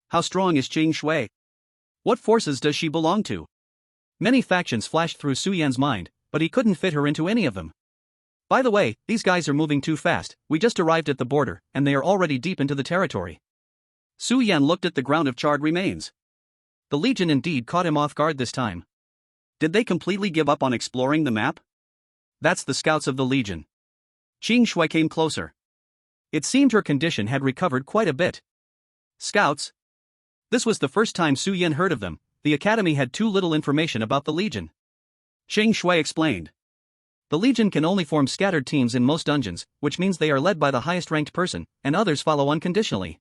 How strong is Qing Shui? What forces does she belong to? Many factions flashed through Su Yan's mind, but he couldn't fit her into any of them. By the way, these guys are moving too fast. We just arrived at the border, and they are already deep into the territory. Su Yan looked at the ground of charred remains. The Legion indeed caught him off guard this time. Did they completely give up on exploring the map? That's the scouts of the Legion. Qing Shui came closer. It seemed her condition had recovered quite a bit. Scouts? This was the first time Su Yan heard of them. The Academy had too little information about the Legion. Qing Shui explained. The Legion can only form scattered teams in most dungeons, which means they are led by the highest-ranked person, and others follow unconditionally.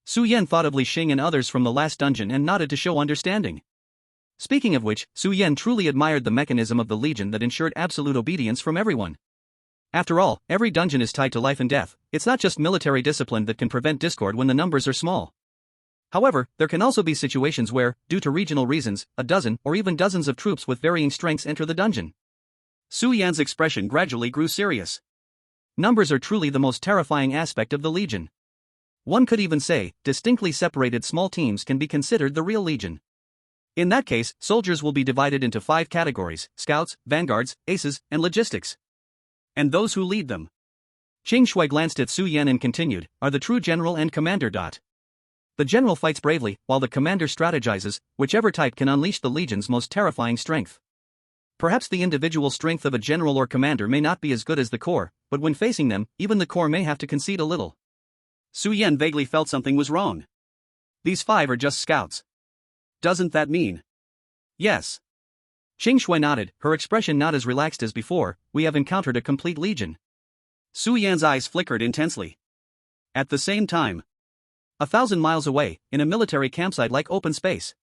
Su Yan thought of Li Xing and others from the last dungeon and nodded to show understanding. Speaking of which, Su Yan truly admired the mechanism of the Legion that ensured absolute obedience from everyone. After all, every dungeon is tied to life and death. It's not just military discipline that can prevent discord when the numbers are small. However, there can also be situations where, due to regional reasons, a dozen or even dozens of troops with varying strengths enter the dungeon. Su Yan's expression gradually grew serious. Numbers are truly the most terrifying aspect of the Legion. One could even say, distinctly separated small teams can be considered the real Legion. In that case, soldiers will be divided into 5 categories: scouts, vanguards, aces, and logistics. And those who lead them. Qing Shui glanced at Su Yan and continued, are the true general and commander. The general fights bravely, while the commander strategizes. Whichever type can unleash the Legion's most terrifying strength. Perhaps the individual strength of a general or commander may not be as good as the core, but when facing them, even the core may have to concede a little. Su Yan vaguely felt something was wrong. These 5 are just scouts. Doesn't that mean? Yes. Qing Shui nodded, her expression not as relaxed as before. We have encountered a complete Legion. Su Yan's eyes flickered intensely. At the same time, 1,000 miles away, in a military campsite-like open space.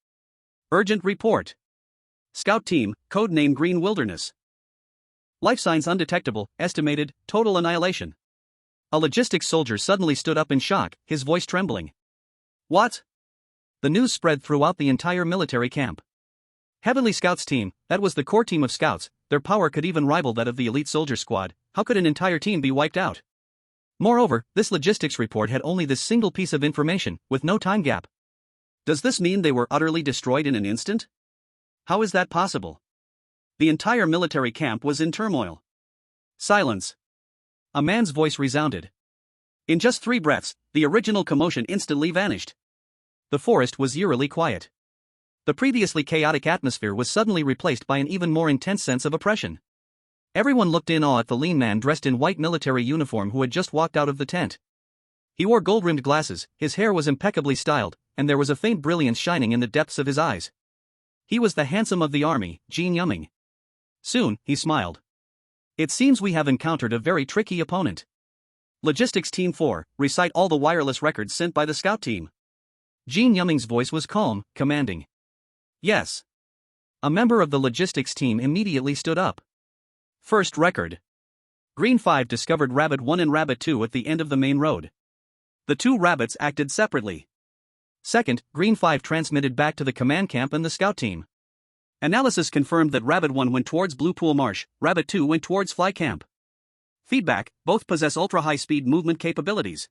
Urgent report. Scout team, code name Green Wilderness. Life signs undetectable, estimated, total annihilation. A logistics soldier suddenly stood up in shock, his voice trembling. What? The news spread throughout the entire military camp. Heavenly Scouts team, that was the core team of scouts. Their power could even rival that of the elite soldier squad. How could an entire team be wiped out? Moreover, this logistics report had only this single piece of information, with no time gap. Does this mean they were utterly destroyed in an instant? How is that possible? The entire military camp was in turmoil. Silence. A man's voice resounded. In just 3 breaths, the original commotion instantly vanished. The forest was eerily quiet. The previously chaotic atmosphere was suddenly replaced by an even more intense sense of oppression. Everyone looked in awe at the lean man dressed in white military uniform who had just walked out of the tent. He wore gold-rimmed glasses, his hair was impeccably styled, and there was a faint brilliance shining in the depths of his eyes. He was the handsome of the army, Jin Yuming. Soon, he smiled. It seems we have encountered a very tricky opponent. Logistics Team 4, recite all the wireless records sent by the scout team. Jin Yuming's voice was calm, commanding. Yes. A member of the logistics team immediately stood up. First record. Green 5 discovered Rabbit 1 and Rabbit 2 at the end of the main road. The 2 rabbits acted separately. Second, Green 5 transmitted back to the command camp and the scout team. Analysis confirmed that Rabbit 1 went towards Blue Pool Marsh, Rabbit 2 went towards Fly Camp. Feedback, both possess ultra-high-speed movement capabilities.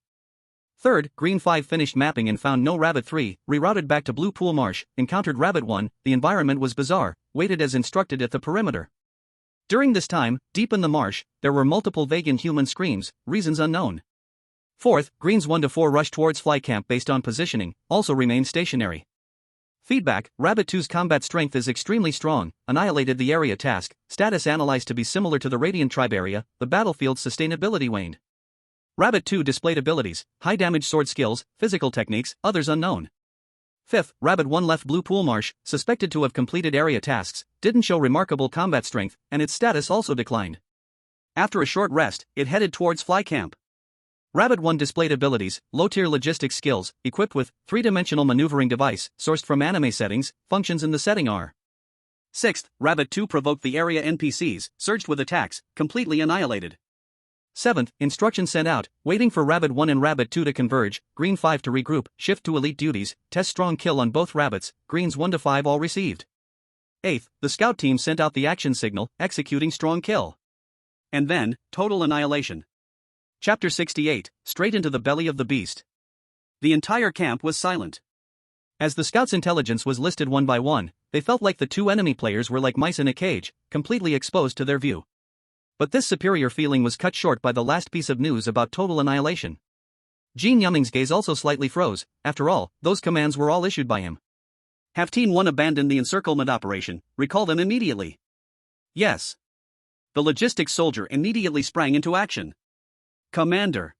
Third, Green 5 finished mapping and found no Rabbit 3, rerouted back to Blue Pool Marsh, encountered Rabbit 1, the environment was bizarre, waited as instructed at the perimeter. During this time, deep in the marsh, there were multiple vague inhuman screams, reasons unknown. Fourth, Green's 1 to 4 rush towards Fly Camp based on positioning, also remained stationary. Feedback, Rabbit 2's combat strength is extremely strong, annihilated the area task, status analyzed to be similar to the Radiant Tribe area, the battlefield's sustainability waned. Rabbit 2 displayed abilities, high damage sword skills, physical techniques, others unknown. Fifth, Rabbit 1 left Blue Pool Marsh, suspected to have completed area tasks, didn't show remarkable combat strength, and its status also declined. After a short rest, it headed towards Fly Camp. Rabbit 1 displayed abilities, low-tier logistics skills, equipped with three-dimensional maneuvering device, sourced from anime settings, functions in the setting are. 6th, Rabbit 2 provoked the area NPCs, surged with attacks, completely annihilated. 7th, instructions sent out, waiting for Rabbit 1 and Rabbit 2 to converge, Green 5 to regroup, shift to elite duties, test strong kill on both rabbits, Greens 1 to 5 all received. 8th, the scout team sent out the action signal, executing strong kill. And then, total annihilation. Chapter 68, straight into the belly of the beast. The entire camp was silent. As the scouts' intelligence was listed one by one, they felt like the two enemy players were like mice in a cage, completely exposed to their view. But this superior feeling was cut short by the last piece of news about total annihilation. Jean Yumming's gaze also slightly froze. After all, those commands were all issued by him. Have Team 1 abandoned the encirclement operation, recall them immediately. Yes. The logistics soldier immediately sprang into action. Commander.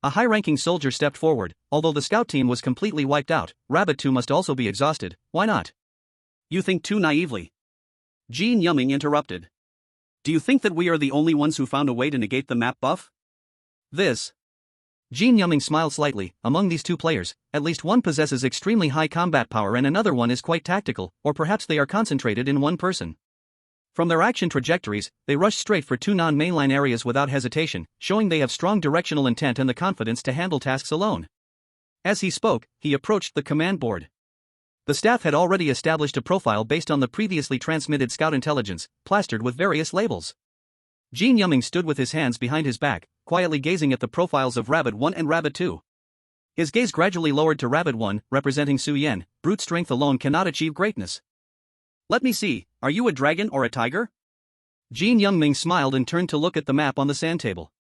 A high-ranking soldier stepped forward. Although the scout team was completely wiped out, Rabbit 2 must also be exhausted. Why not? You think too naively. Jean Yumming interrupted. Do you think that we are the only ones who found a way to negate the map buff? This. Jean Yumming smiled slightly. Among these two players, at least one possesses extremely high combat power and another one is quite tactical, or perhaps they are concentrated in one person. From their action trajectories, they rush straight for two non-mainline areas without hesitation, showing they have strong directional intent and the confidence to handle tasks alone. As he spoke, he approached the command board. The staff had already established a profile based on the previously transmitted scout intelligence, plastered with various labels. Jean Yumming stood with his hands behind his back, quietly gazing at the profiles of Rabbit 1 and Rabbit 2. His gaze gradually lowered to Rabbit 1, representing Su Yan. Brute strength alone cannot achieve greatness. Let me see, are you a dragon or a tiger? Jean Yumming smiled and turned to look at the map on the sand table.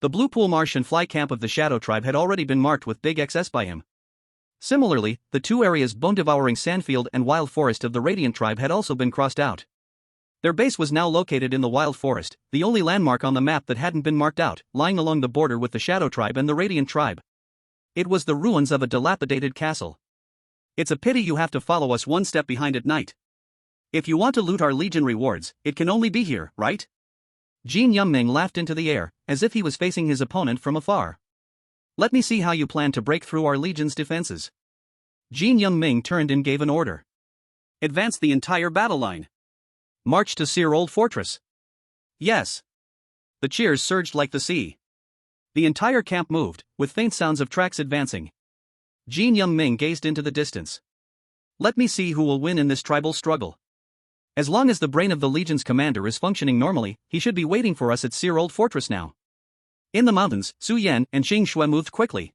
The Blue Pool Marsh and Fly Camp of the Shadow Tribe had already been marked with big XS by him. Similarly, the two areas Bone-Devouring Sandfield and Wild Forest of the Radiant Tribe had also been crossed out. Their base was now located in the Wild Forest, the only landmark on the map that hadn't been marked out, lying along the border with the Shadow Tribe and the Radiant Tribe. It was the ruins of a dilapidated castle. It's a pity you have to follow us one step behind at night. If you want to loot our Legion rewards, it can only be here, right? Jean Yumming laughed into the air, as if he was facing his opponent from afar. Let me see how you plan to break through our Legion's defenses. Jean Yumming turned and gave an order. Advance the entire battle line. March to Seer Old Fortress. Yes. The cheers surged like the sea. The entire camp moved, with faint sounds of tracks advancing. Jean Yumming gazed into the distance. Let me see who will win in this tribal struggle. As long as the brain of the Legion's commander is functioning normally, he should be waiting for us at Seer Old Fortress now. In the mountains, Su Yan and Xing Shui moved quickly.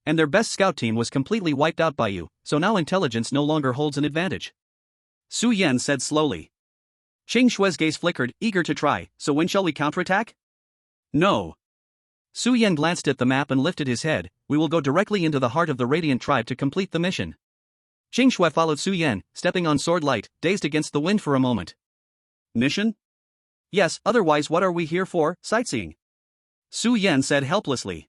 And their best scout team was completely wiped out by you, so now intelligence no longer holds an advantage. Su Yan said slowly. Xing Shui's gaze flickered, eager to try, so when shall we counterattack? No. Su Yan glanced at the map and lifted his head. We will go directly into the heart of the Radiant Tribe to complete the mission. Xing Shui followed Su Yan, stepping on sword light, dazed against the wind for a moment. Mission? Yes, otherwise what are we here for, sightseeing? Su Yan said helplessly.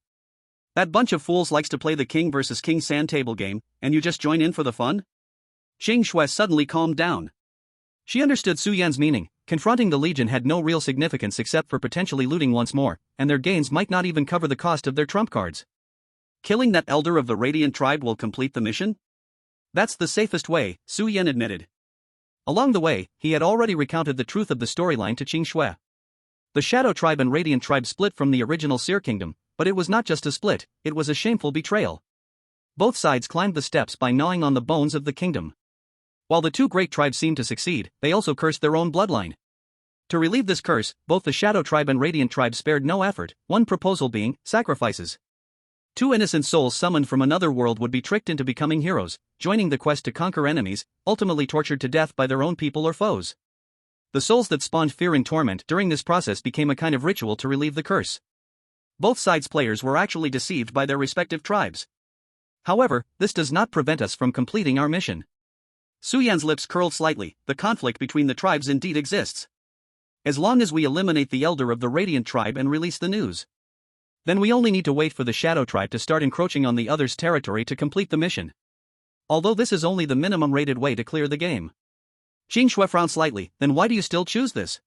That bunch of fools likes to play the king versus king sand table game, and you just join in for the fun? Xing Shui suddenly calmed down. She understood Su Yan's meaning. Confronting the Legion had no real significance except for potentially looting once more, and their gains might not even cover the cost of their trump cards. Killing that elder of the Radiant Tribe will complete the mission? That's the safest way, Su Yan admitted. Along the way, he had already recounted the truth of the storyline to Xing Shui. The Shadow Tribe and Radiant Tribe split from the original Seer Kingdom, but it was not just a split, it was a shameful betrayal. Both sides climbed the steps by gnawing on the bones of the kingdom. While the two great tribes seemed to succeed, they also cursed their own bloodline. To relieve this curse, both the Shadow Tribe and Radiant Tribe spared no effort, one proposal being sacrifices. Two innocent souls summoned from another world would be tricked into becoming heroes, joining the quest to conquer enemies, ultimately tortured to death by their own people or foes. The souls that spawned fear and torment during this process became a kind of ritual to relieve the curse. Both sides' players were actually deceived by their respective tribes. However, this does not prevent us from completing our mission. Su Yan's lips curled slightly. The conflict between the tribes indeed exists. As long as we eliminate the elder of the Radiant Tribe and release the news. Then we only need to wait for the Shadow Tribe to start encroaching on the other's territory to complete the mission. Although this is only the minimum rated way to clear the game. Xing Shui frowned slightly. Then why do you still choose this?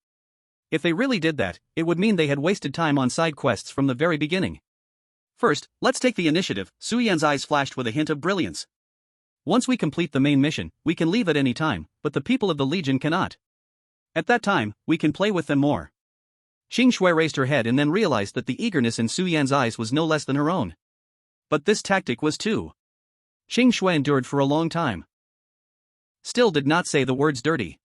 If they really did that, it would mean they had wasted time on side quests from the very beginning. First, let's take the initiative. Su Yan's eyes flashed with a hint of brilliance. Once we complete the main mission, we can leave at any time, but the people of the Legion cannot. At that time, we can play with them more. Qing Shui raised her head and then realized that the eagerness in Su Yan's eyes was no less than her own. But this tactic was too. Qing Shui endured for a long time. Still did not say the words dirty.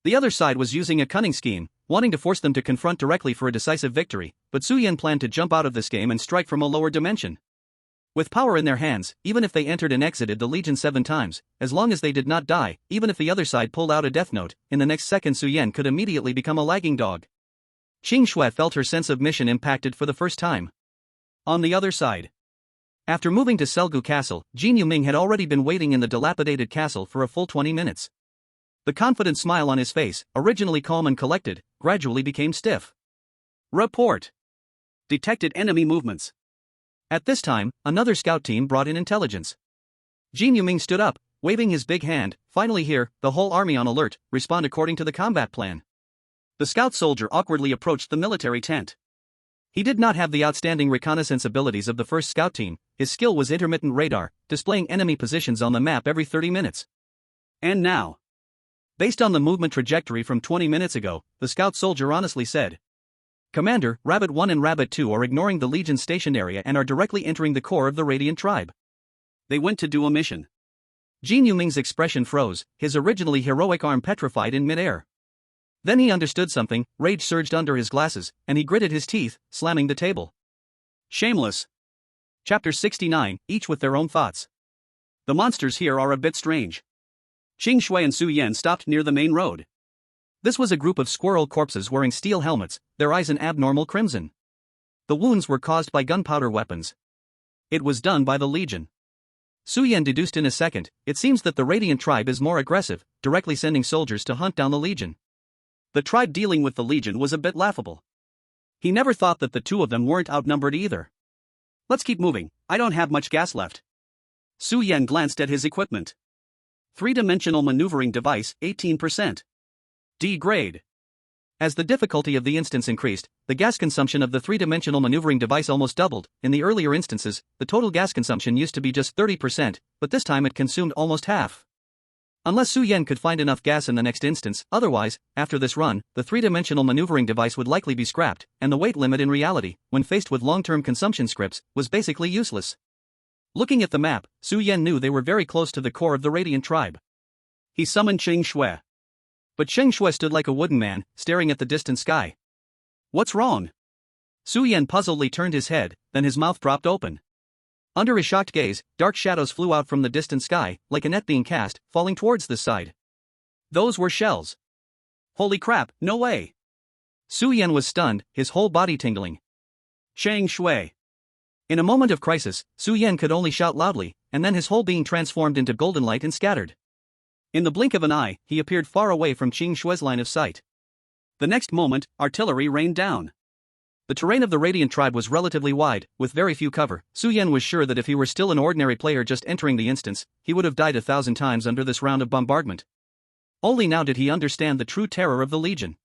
The other side was using a cunning scheme, wanting to force them to confront directly for a decisive victory, but Su Yan planned to jump out of this game and strike from a lower dimension. With power in their hands, even if they entered and exited the Legion 7 times, as long as they did not die, even if the other side pulled out a death note, in the next second Su Yan could immediately become a lagging dog. Qing Shui felt her sense of mission impacted for the first time. On the other side. After moving to Selgu Castle, Jin Yuming had already been waiting in the dilapidated castle for a full 20 minutes. The confident smile on his face, originally calm and collected, gradually became stiff. Report. Detected enemy movements. At this time, another scout team brought in intelligence. Jin Yuming stood up, waving his big hand. Finally here, the whole army on alert, respond according to the combat plan. The scout soldier awkwardly approached the military tent. He did not have the outstanding reconnaissance abilities of the first scout team. His skill was intermittent radar, displaying enemy positions on the map every 30 minutes. And now, based on the movement trajectory from 20 minutes ago, the scout soldier honestly said, Commander, Rabbit 1 and Rabbit 2 are ignoring the Legion station area and are directly entering the core of the Radiant tribe. They went to do a mission. Jin Yuming's expression froze, his originally heroic arm petrified in midair. Then he understood something, rage surged under his glasses, and he gritted his teeth, slamming the table. Shameless. Chapter 69, each with their own thoughts. The monsters here are a bit strange. Qing Shui and Su Yan stopped near the main road. This was a group of squirrel corpses wearing steel helmets, their eyes an abnormal crimson. The wounds were caused by gunpowder weapons. It was done by the Legion. Su Yan deduced in a second, it seems that the Radiant tribe is more aggressive, directly sending soldiers to hunt down the Legion. The tribe dealing with the Legion was a bit laughable. He never thought that the two of them weren't outnumbered either. Let's keep moving, I don't have much gas left. Su Yan glanced at his equipment. 3-dimensional maneuvering device, 18%. D grade. As the difficulty of the instance increased, the gas consumption of the 3-dimensional maneuvering device almost doubled. In the earlier instances, the total gas consumption used to be just 30%, but this time it consumed almost half. Unless Su Yan could find enough gas in the next instance, otherwise, after this run, the 3-dimensional maneuvering device would likely be scrapped, and the weight limit in reality, when faced with long-term consumption scripts, was basically useless. Looking at the map, Su Yan knew they were very close to the core of the Radiant tribe. He summoned Qing Shui. But Qing Shui stood like a wooden man, staring at the distant sky. What's wrong? Su Yan puzzledly turned his head, then his mouth dropped open. Under his shocked gaze, dark shadows flew out from the distant sky, like a net being cast, falling towards this side. Those were shells. Holy crap, no way! Su Yan was stunned, his whole body tingling. Qing Shui. In a moment of crisis, Su Yan could only shout loudly, and then his whole being transformed into golden light and scattered. In the blink of an eye, he appeared far away from Qing Shui's line of sight. The next moment, artillery rained down. The terrain of the Radiant tribe was relatively wide, with very few cover. Su Yan was sure that if he were still an ordinary player just entering the instance, he would have died 1,000 times under this round of bombardment. Only now did he understand the true terror of the Legion.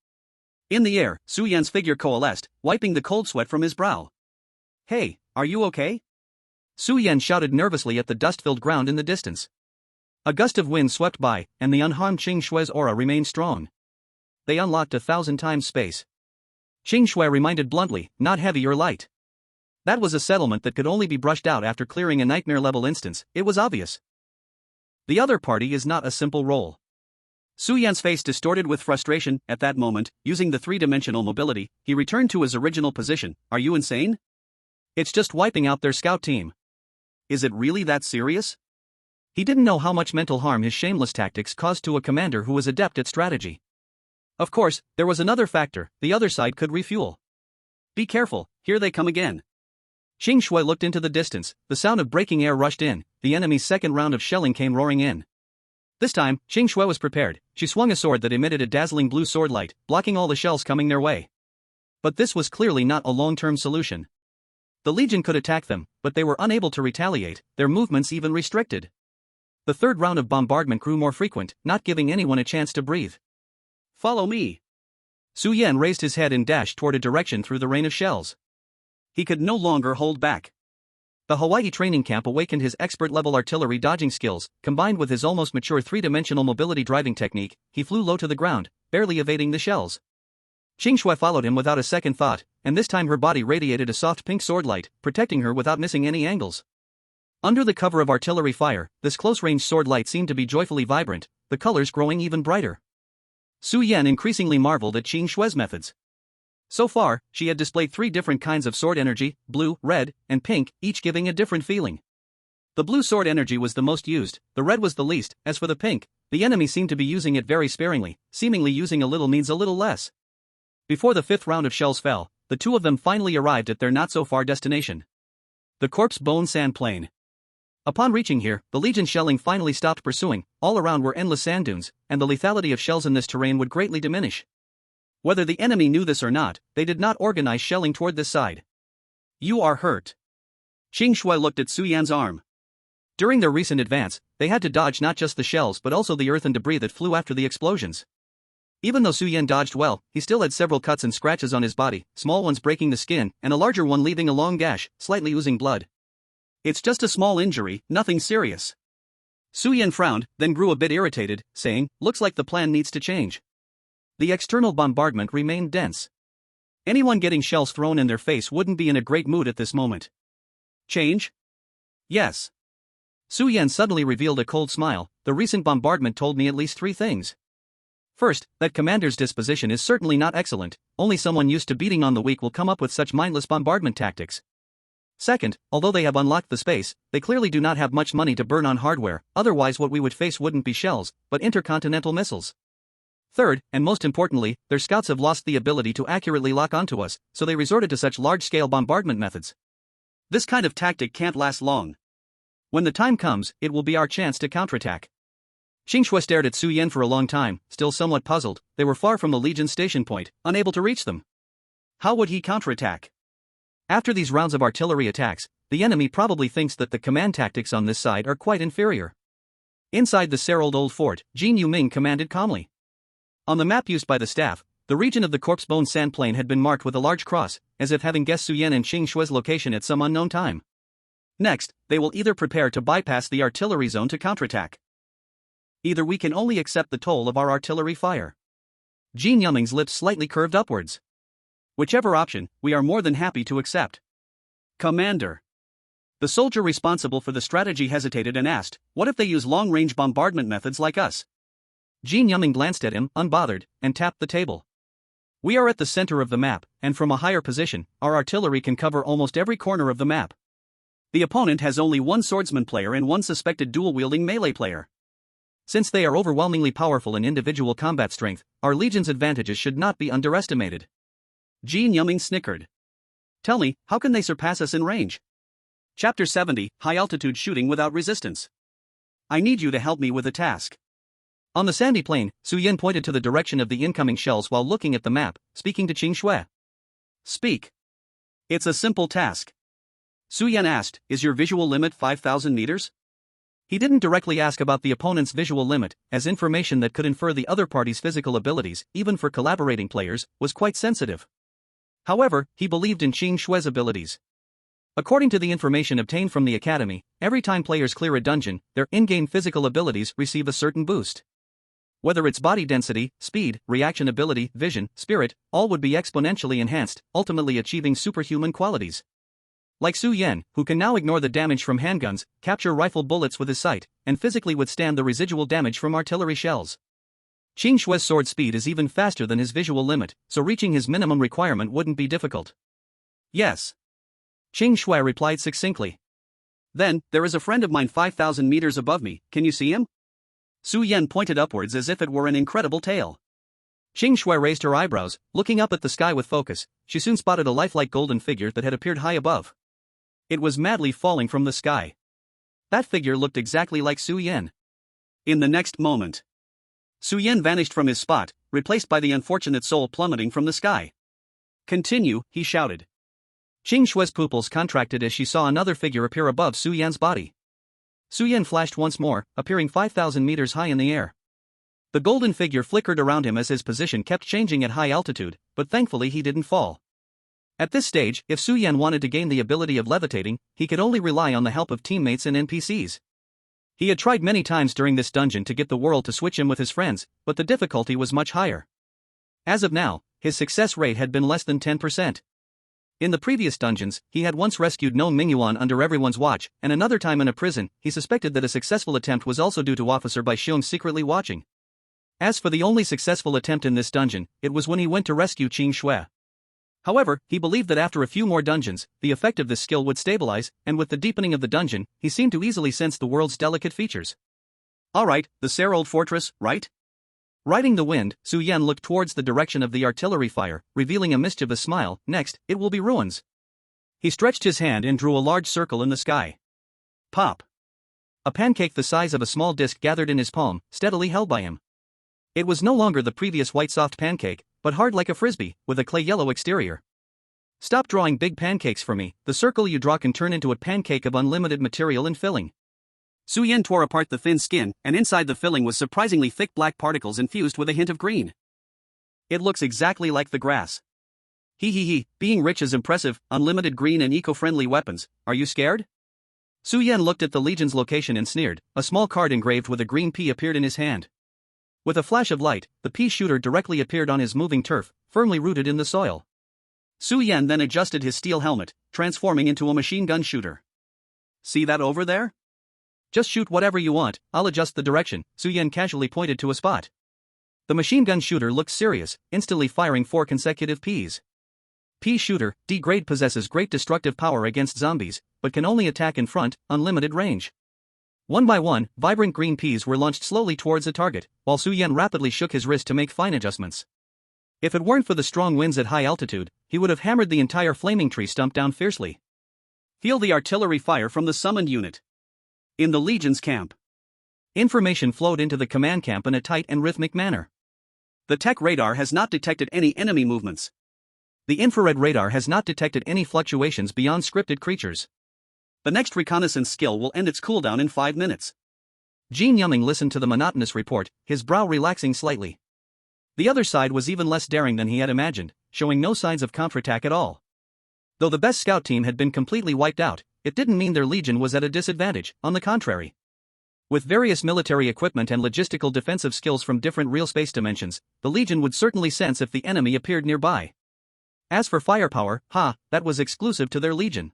In the air, Su Yan's figure coalesced, wiping the cold sweat from his brow. Hey, are you okay? Su Yan shouted nervously at the dust-filled ground in the distance. A gust of wind swept by, and the unharmed Qing Shui's aura remained strong. They unlocked 1,000 times space. Qing Shui reminded bluntly, not heavy or light. That was a settlement that could only be brushed out after clearing a nightmare-level instance, it was obvious. The other party is not a simple role. Su Yan's face distorted with frustration. At that moment, using the 3-dimensional mobility, he returned to his original position. Are you insane? It's just wiping out their scout team. Is it really that serious? He didn't know how much mental harm his shameless tactics caused to a commander who was adept at strategy. Of course, there was another factor, the other side could refuel. Be careful, here they come again. Qing Shui looked into the distance, the sound of breaking air rushed in, the enemy's second round of shelling came roaring in. This time, Qing Shui was prepared, she swung a sword that emitted a dazzling blue sword light, blocking all the shells coming their way. But this was clearly not a long-term solution. The Legion could attack them, but they were unable to retaliate, their movements even restricted. The third round of bombardment grew more frequent, not giving anyone a chance to breathe. Follow me. Su Yan raised his head and dashed toward a direction through the rain of shells. He could no longer hold back. The Hawaii training camp awakened his expert-level artillery dodging skills, combined with his almost mature three-dimensional mobility driving technique. He flew low to the ground, barely evading the shells. Qing Shui followed him without a second thought, and this time her body radiated a soft pink sword light, protecting her without missing any angles. Under the cover of artillery fire, this close-range sword light seemed to be joyfully vibrant, the colors growing even brighter. Su Yan increasingly marveled at Qing Shui's methods. So far, she had displayed 3 different kinds of sword energy, blue, red, and pink, each giving a different feeling. The blue sword energy was the most used, the red was the least. As for the pink, the enemy seemed to be using it very sparingly, seemingly using a little means a little less. Before the 5th round of shells fell, the 2 of them finally arrived at their not-so-far destination. The Corpse Bone Sand Plain. Upon reaching here, the Legion's shelling finally stopped pursuing. All around were endless sand dunes, and the lethality of shells in this terrain would greatly diminish. Whether the enemy knew this or not, they did not organize shelling toward this side. You are hurt. Qing Shui looked at Su Yan's arm. During their recent advance, they had to dodge not just the shells but also the earth and debris that flew after the explosions. Even though Su Yan dodged well, he still had several cuts and scratches on his body, small ones breaking the skin, and a larger one leaving a long gash, slightly oozing blood. It's just a small injury, nothing serious. Su Yan frowned, then grew a bit irritated, saying, "Looks like the plan needs to change." The external bombardment remained dense. Anyone getting shells thrown in their face wouldn't be in a great mood at this moment. Change? Yes. Su Yan suddenly revealed a cold smile. The recent bombardment told me at least 3 things. First, that commander's disposition is certainly not excellent. Only someone used to beating on the weak will come up with such mindless bombardment tactics. Second, although they have unlocked the space, they clearly do not have much money to burn on hardware, otherwise what we would face wouldn't be shells, but intercontinental missiles. Third, and most importantly, their scouts have lost the ability to accurately lock onto us, so they resorted to such large-scale bombardment methods. This kind of tactic can't last long. When the time comes, it will be our chance to counterattack. Qing Shui stared at Su Yan for a long time, still somewhat puzzled. They were far from the Legion's station point, unable to reach them. How would he counterattack? After these rounds of artillery attacks, the enemy probably thinks that the command tactics on this side are quite inferior. Inside the Serald Old Fort, Jin Yuming commanded calmly. On the map used by the staff, the region of the Corpse Bone Sand Plain had been marked with a large cross, as if having guessed Su Yan and Qing Shui's location at some unknown time. Next, they will either prepare to bypass the artillery zone to counterattack. Either we can only accept the toll of our artillery fire. Jin Yuming's lips slightly curved upwards. Whichever option, we are more than happy to accept. Commander. The soldier responsible for the strategy hesitated and asked, what if they use long-range bombardment methods like us? Jin Yuming glanced at him, unbothered, and tapped the table. We are at the center of the map, and from a higher position, our artillery can cover almost every corner of the map. The opponent has only 1 swordsman player and 1 suspected dual-wielding melee player. Since they are overwhelmingly powerful in individual combat strength, our Legion's advantages should not be underestimated. Jin Yuming snickered. Tell me, how can they surpass us in range? Chapter 70, High-Altitude Shooting Without Resistance. I need you to help me with a task. On the sandy plain, Su Yan pointed to the direction of the incoming shells while looking at the map, speaking to Qing Shui. Speak. It's a simple task. Su Yan asked, is your visual limit 5,000 meters? He didn't directly ask about the opponent's visual limit, as information that could infer the other party's physical abilities, even for collaborating players, was quite sensitive. However, he believed in Qing Shui's abilities. According to the information obtained from the academy, every time players clear a dungeon, their in-game physical abilities receive a certain boost. Whether it's body density, speed, reaction ability, vision, spirit, all would be exponentially enhanced, ultimately achieving superhuman qualities. Like Su Yan, who can now ignore the damage from handguns, capture rifle bullets with his sight, and physically withstand the residual damage from artillery shells. Qing Shui's sword speed is even faster than his visual limit, so reaching his minimum requirement wouldn't be difficult. Yes. Qing Shui replied succinctly. Then, there is a friend of mine 5,000 meters above me, can you see him? Su Yan pointed upwards as if it were an incredible tale. Qing Shui raised her eyebrows, looking up at the sky with focus. She soon spotted a lifelike golden figure that had appeared high above. It was madly falling from the sky. That figure looked exactly like Su Yan. In the next moment, Su Yan vanished from his spot, replaced by the unfortunate soul plummeting from the sky. Continue, he shouted. Qing Shui's pupils contracted as she saw another figure appear above Su Yan's body. Su Yan flashed once more, appearing 5,000 meters high in the air. The golden figure flickered around him as his position kept changing at high altitude, but thankfully he didn't fall. At this stage, if Su Yan wanted to gain the ability of levitating, he could only rely on the help of teammates and NPCs. He had tried many times during this dungeon to get the world to switch him with his friends, but the difficulty was much higher. As of now, his success rate had been less than 10%. In the previous dungeons, he had once rescued known Mingyuan under everyone's watch, and another time in a prison, he suspected that a successful attempt was also due to Officer Bai Xiong secretly watching. As for the only successful attempt in this dungeon, it was when he went to rescue Qing Shui. However, he believed that after a few more dungeons, the effect of this skill would stabilize, and with the deepening of the dungeon, he seemed to easily sense the world's delicate features. Alright, the Serre Old Fortress, right? Riding the wind, Su Yan looked towards the direction of the artillery fire, revealing a mischievous smile. Next, it will be ruins. He stretched his hand and drew a large circle in the sky. Pop! A pancake the size of a small disc gathered in his palm, steadily held by him. It was no longer the previous white soft pancake, but hard like a frisbee, with a clay-yellow exterior. Stop drawing big pancakes for me, the circle you draw can turn into a pancake of unlimited material and filling. Su Yan tore apart the thin skin, and inside the filling was surprisingly thick black particles infused with a hint of green. It looks exactly like the grass. He, being rich is impressive, unlimited green and eco-friendly weapons, are you scared? Su Yan looked at the Legion's location and sneered. A small card engraved with a green pea appeared in his hand. With a flash of light, the pea shooter directly appeared on his moving turf, firmly rooted in the soil. Su Yan then adjusted his steel helmet, transforming into a machine gun shooter. See that over there? Just shoot whatever you want, I'll adjust the direction. Su Yan casually pointed to a spot. The machine gun shooter looked serious, instantly firing 4 consecutive peas. Pea shooter, D-grade, possesses great destructive power against zombies, but can only attack in front, unlimited range. One by one, vibrant green peas were launched slowly towards the target, while Su Yan rapidly shook his wrist to make fine adjustments. If it weren't for the strong winds at high altitude, he would have hammered the entire flaming tree stump down fiercely. Feel the artillery fire from the summoned unit. In the Legion's camp. Information flowed into the command camp in a tight and rhythmic manner. The tech radar has not detected any enemy movements. The infrared radar has not detected any fluctuations beyond scripted creatures. The next reconnaissance skill will end its cooldown in 5 minutes. Jin Yuming listened to the monotonous report, his brow relaxing slightly. The other side was even less daring than he had imagined, showing no signs of counterattack at all. Though the best scout team had been completely wiped out, it didn't mean their legion was at a disadvantage, on the contrary. With various military equipment and logistical defensive skills from different real space dimensions, the legion would certainly sense if the enemy appeared nearby. As for firepower, that was exclusive to their legion.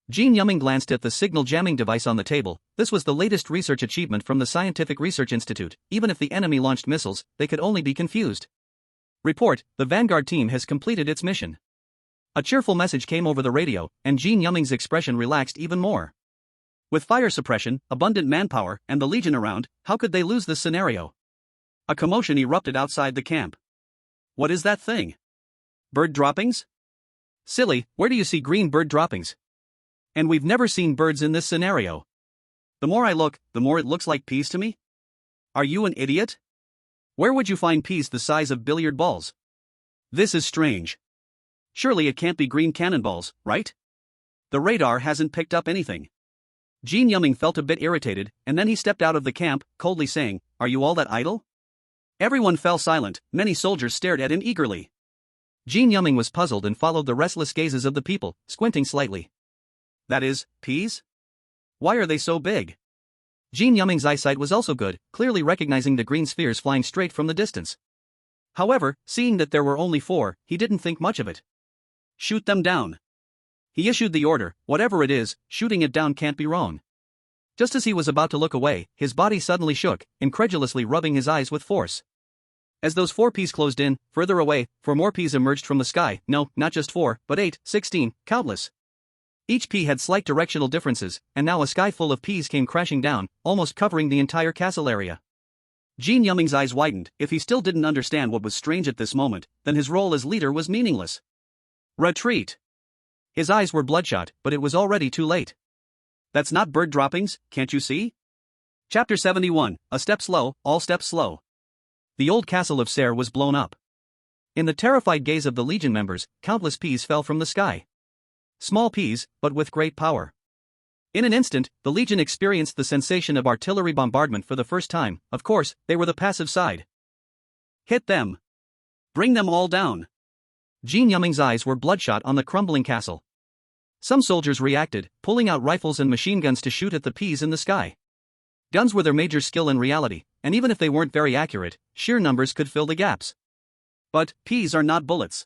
Jin Yuming glanced at the signal jamming device on the table. This was the latest research achievement from the Scientific Research Institute. Even if the enemy launched missiles, they could only be confused. Report, the Vanguard team has completed its mission. A cheerful message came over the radio, and Jin Yuming's expression relaxed even more. With fire suppression, abundant manpower, and the Legion around, how could they lose this scenario? A commotion erupted outside the camp. What is that thing? Bird droppings? Silly, where do you see green bird droppings? And we've never seen birds in this scenario. The more I look, the more it looks like peas to me. Are you an idiot? Where would you find peas the size of billiard balls? This is strange. Surely it can't be green cannonballs, right? The radar hasn't picked up anything. Jin Yuming felt a bit irritated, and then he stepped out of the camp, coldly saying, "Are you all that idle?" Everyone fell silent, many soldiers stared at him eagerly. Jin Yuming was puzzled and followed the restless gazes of the people, squinting slightly. That is, peas? Why are they so big? Jin Yuming's eyesight was also good, clearly recognizing the green spheres flying straight from the distance. However, seeing that there were only 4, he didn't think much of it. Shoot them down. He issued the order, whatever it is, shooting it down can't be wrong. Just as he was about to look away, his body suddenly shook, incredulously rubbing his eyes with force. As those 4 peas closed in, further away, 4 more peas emerged from the sky. No, not just 4, but 8, 16, countless. Each pea had slight directional differences, and now a sky full of peas came crashing down, almost covering the entire castle area. Jin Yuming's eyes widened. If he still didn't understand what was strange at this moment, then his role as leader was meaningless. Retreat! His eyes were bloodshot, but it was already too late. That's not bird droppings, can't you see? Chapter 71, A Step Slow, All Steps Slow. The old castle of Serre was blown up. In the terrified gaze of the Legion members, countless peas fell from the sky. Small peas, but with great power. In an instant, the Legion experienced the sensation of artillery bombardment for the first time. Of course, they were the passive side. Hit them. Bring them all down. Jin Yuming's eyes were bloodshot on the crumbling castle. Some soldiers reacted, pulling out rifles and machine guns to shoot at the peas in the sky. Guns were their major skill in reality, and even if they weren't very accurate, sheer numbers could fill the gaps. But peas are not bullets.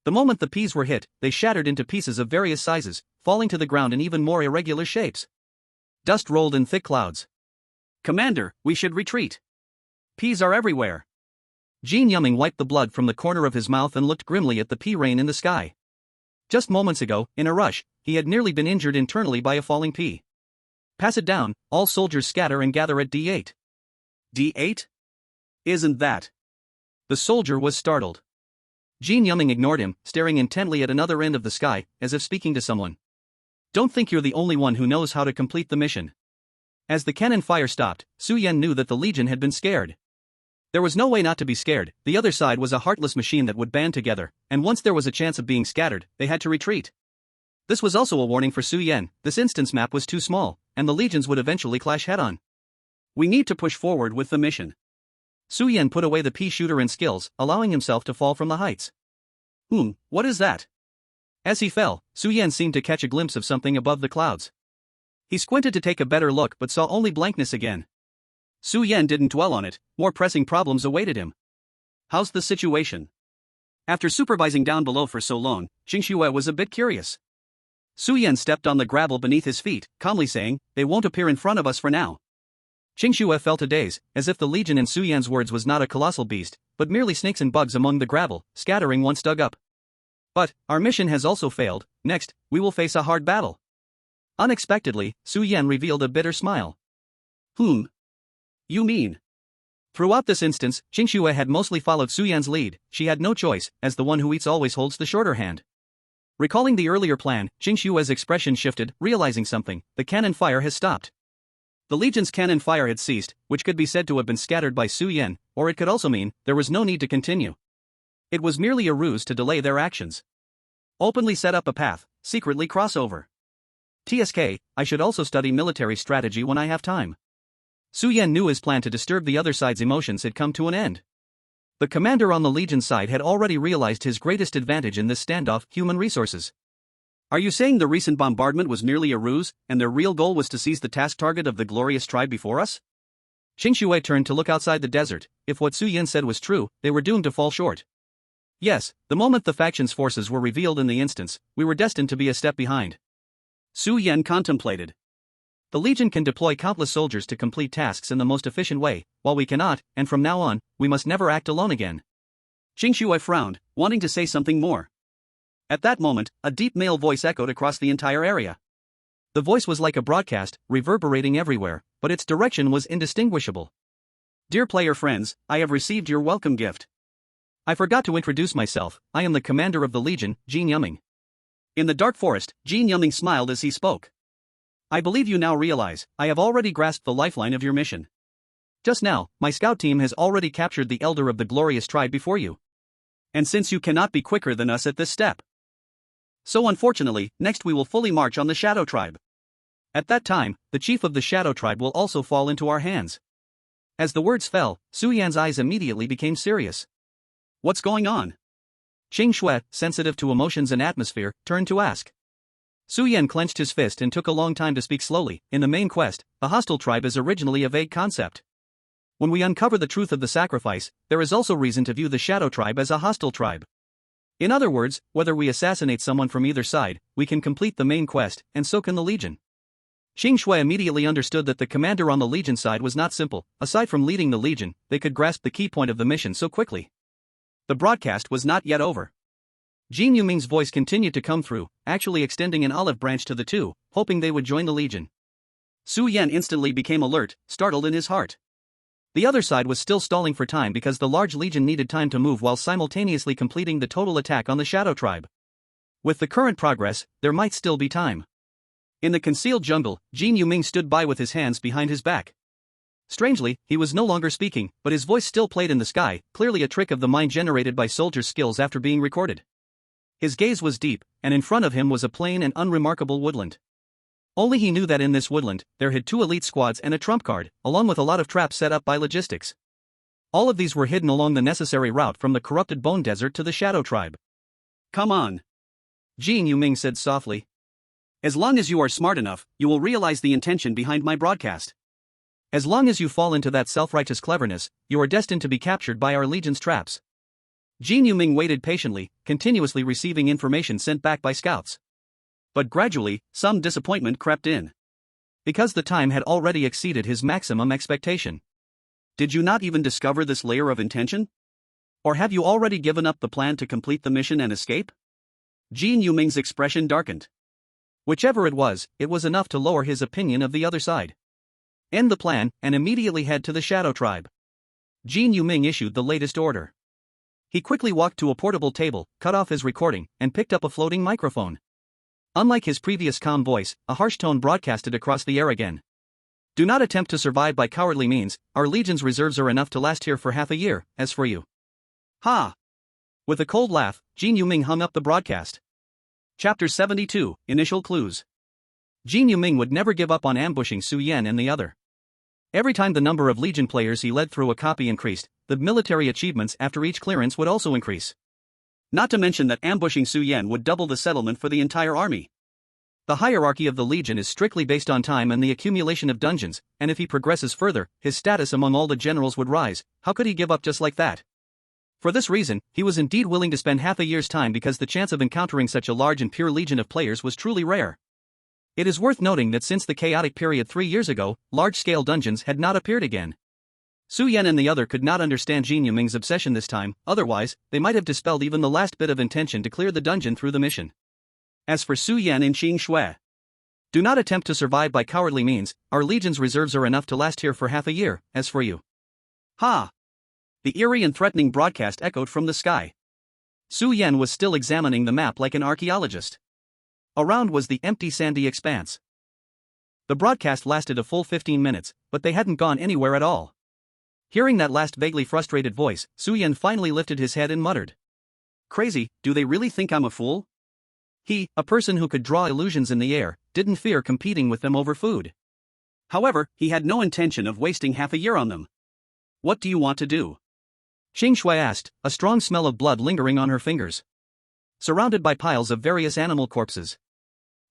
The moment the peas were hit, they shattered into pieces of various sizes, falling to the ground in even more irregular shapes. Dust rolled in thick clouds. "Commander, we should retreat. Peas are everywhere." Jin Yuming wiped the blood from the corner of his mouth and looked grimly at the pea rain in the sky. Just moments ago, in a rush, he had nearly been injured internally by a falling pea. "Pass it down, all soldiers scatter and gather at D8. D8? Isn't that?" The soldier was startled. Jin Yuming ignored him, staring intently at another end of the sky, as if speaking to someone. "Don't think you're the only one who knows how to complete the mission." As the cannon fire stopped, Su Yan knew that the Legion had been scared. There was no way not to be scared. The other side was a heartless machine that would band together, and once there was a chance of being scattered, they had to retreat. This was also a warning for Su Yan. This instance map was too small, and the legions would eventually clash head-on. "We need to push forward with the mission." Su Yan put away the pea shooter and skills, allowing himself to fall from the heights. What is that?" As he fell, Su Yan seemed to catch a glimpse of something above the clouds. He squinted to take a better look but saw only blankness again. Su Yan didn't dwell on it, more pressing problems awaited him. "How's the situation?" After supervising down below for so long, Qingxue was a bit curious. Su Yan stepped on the gravel beneath his feet, calmly saying, "They won't appear in front of us for now." Qingxue felt a daze, as if the Legion in Su Yan's words was not a colossal beast, but merely snakes and bugs among the gravel, scattering once dug up. "But our mission has also failed. Next, we will face a hard battle." Unexpectedly, Su Yan revealed a bitter smile. You mean?" Throughout this instance, Qingxue had mostly followed Su Yan's lead. She had no choice, as the one who eats always holds the shorter hand. Recalling the earlier plan, Qingxue's expression shifted, realizing something. The cannon fire has stopped. The Legion's cannon fire had ceased, which could be said to have been scattered by Su Yan, or it could also mean there was no need to continue. It was merely a ruse to delay their actions. Openly set up a path, secretly cross over. TSK, I should also study military strategy when I have time. Su Yan knew his plan to disturb the other side's emotions had come to an end. The commander on the Legion side had already realized his greatest advantage in this standoff: human resources. "Are you saying the recent bombardment was merely a ruse, and their real goal was to seize the task target of the glorious tribe before us?" Qingxue turned to look outside the desert. If what Su Yan said was true, they were doomed to fall short. Yes, the moment the faction's forces were revealed in the instance, we were destined to be a step behind. Su Yan contemplated. The Legion can deploy countless soldiers to complete tasks in the most efficient way, while we cannot, and from now on, we must never act alone again. Qingxue frowned, wanting to say something more. At that moment, a deep male voice echoed across the entire area. The voice was like a broadcast, reverberating everywhere, but its direction was indistinguishable. "Dear player friends, I have received your welcome gift. I forgot to introduce myself. I am the commander of the Legion, Jin Yuming." In the dark forest, Jin Yuming smiled as he spoke. "I believe you now realize, I have already grasped the lifeline of your mission. Just now, my scout team has already captured the elder of the glorious tribe before you. And since you cannot be quicker than us at this step. So unfortunately, next we will fully march on the Shadow Tribe. At that time, the chief of the Shadow Tribe will also fall into our hands." As the words fell, Su Yan's eyes immediately became serious. "What's going on?" Qingxue, sensitive to emotions and atmosphere, turned to ask. Su Yan clenched his fist and took a long time to speak slowly. "In the main quest, the hostile tribe is originally a vague concept. When we uncover the truth of the sacrifice, there is also reason to view the Shadow Tribe as a hostile tribe. In other words, whether we assassinate someone from either side, we can complete the main quest, and so can the Legion." Qingxue immediately understood that the commander on the Legion side was not simple. Aside from leading the Legion, they could grasp the key point of the mission so quickly. The broadcast was not yet over. Jin Yuming's voice continued to come through, actually extending an olive branch to the two, hoping they would join the Legion. Su Yan instantly became alert, startled in his heart. The other side was still stalling for time because the large Legion needed time to move while simultaneously completing the total attack on the Shadow Tribe. With the current progress, there might still be time. In the concealed jungle, Jin Yuming stood by with his hands behind his back. Strangely, he was no longer speaking, but his voice still played in the sky, clearly a trick of the mind generated by soldiers' skills after being recorded. His gaze was deep, and in front of him was a plain and unremarkable woodland. Only he knew that in this woodland, there hid 2 elite squads and a trump card, along with a lot of traps set up by logistics. All of these were hidden along the necessary route from the corrupted Bone Desert to the Shadow Tribe. Come on. Jin Yuming said softly. As long as you are smart enough, you will realize the intention behind my broadcast. As long as you fall into that self-righteous cleverness, you are destined to be captured by our Legion's traps. Jin Yuming waited patiently, continuously receiving information sent back by scouts. But gradually, some disappointment crept in. Because the time had already exceeded his maximum expectation. Did you not even discover this layer of intention? Or have you already given up the plan to complete the mission and escape? Jin Yuming's expression darkened. Whichever it was enough to lower his opinion of the other side. End the plan, and immediately head to the Shadow Tribe. Jin Yuming issued the latest order. He quickly walked to a portable table, cut off his recording, and picked up a floating microphone. Unlike his previous calm voice, a harsh tone broadcasted across the air again. Do not attempt to survive by cowardly means, our Legion's reserves are enough to last here for half a year, as for you. Ha! With a cold laugh, Jin Yuming hung up the broadcast. Chapter 72, Initial Clues. Jin Yuming would never give up on ambushing Su Yan and the other. Every time the number of Legion players he led through a copy increased, the military achievements after each clearance would also increase. Not to mention that ambushing Su Yan would double the settlement for the entire army. The hierarchy of the Legion is strictly based on time and the accumulation of dungeons, and if he progresses further, his status among all the generals would rise. How could he give up just like that? For this reason, he was indeed willing to spend half a year's time because the chance of encountering such a large and pure legion of players was truly rare. It is worth noting that since the chaotic period 3 years ago, large-scale dungeons had not appeared again. Su Yan and the other could not understand Jin Yuming's obsession this time, otherwise, they might have dispelled even the last bit of intention to clear the dungeon through the mission. As for Su Yan and Qing Shui, do not attempt to survive by cowardly means, our Legion's reserves are enough to last here for half a year, as for you. Ha! The eerie and threatening broadcast echoed from the sky. Su Yan was still examining the map like an archaeologist. Around was the empty sandy expanse. The broadcast lasted a full 15 minutes, but they hadn't gone anywhere at all. Hearing that last vaguely frustrated voice, Su Yan finally lifted his head and muttered. Crazy, do they really think I'm a fool? He, a person who could draw illusions in the air, didn't fear competing with them over food. However, he had no intention of wasting half a year on them. What do you want to do? Qing Shui asked, a strong smell of blood lingering on her fingers. Surrounded by piles of various animal corpses.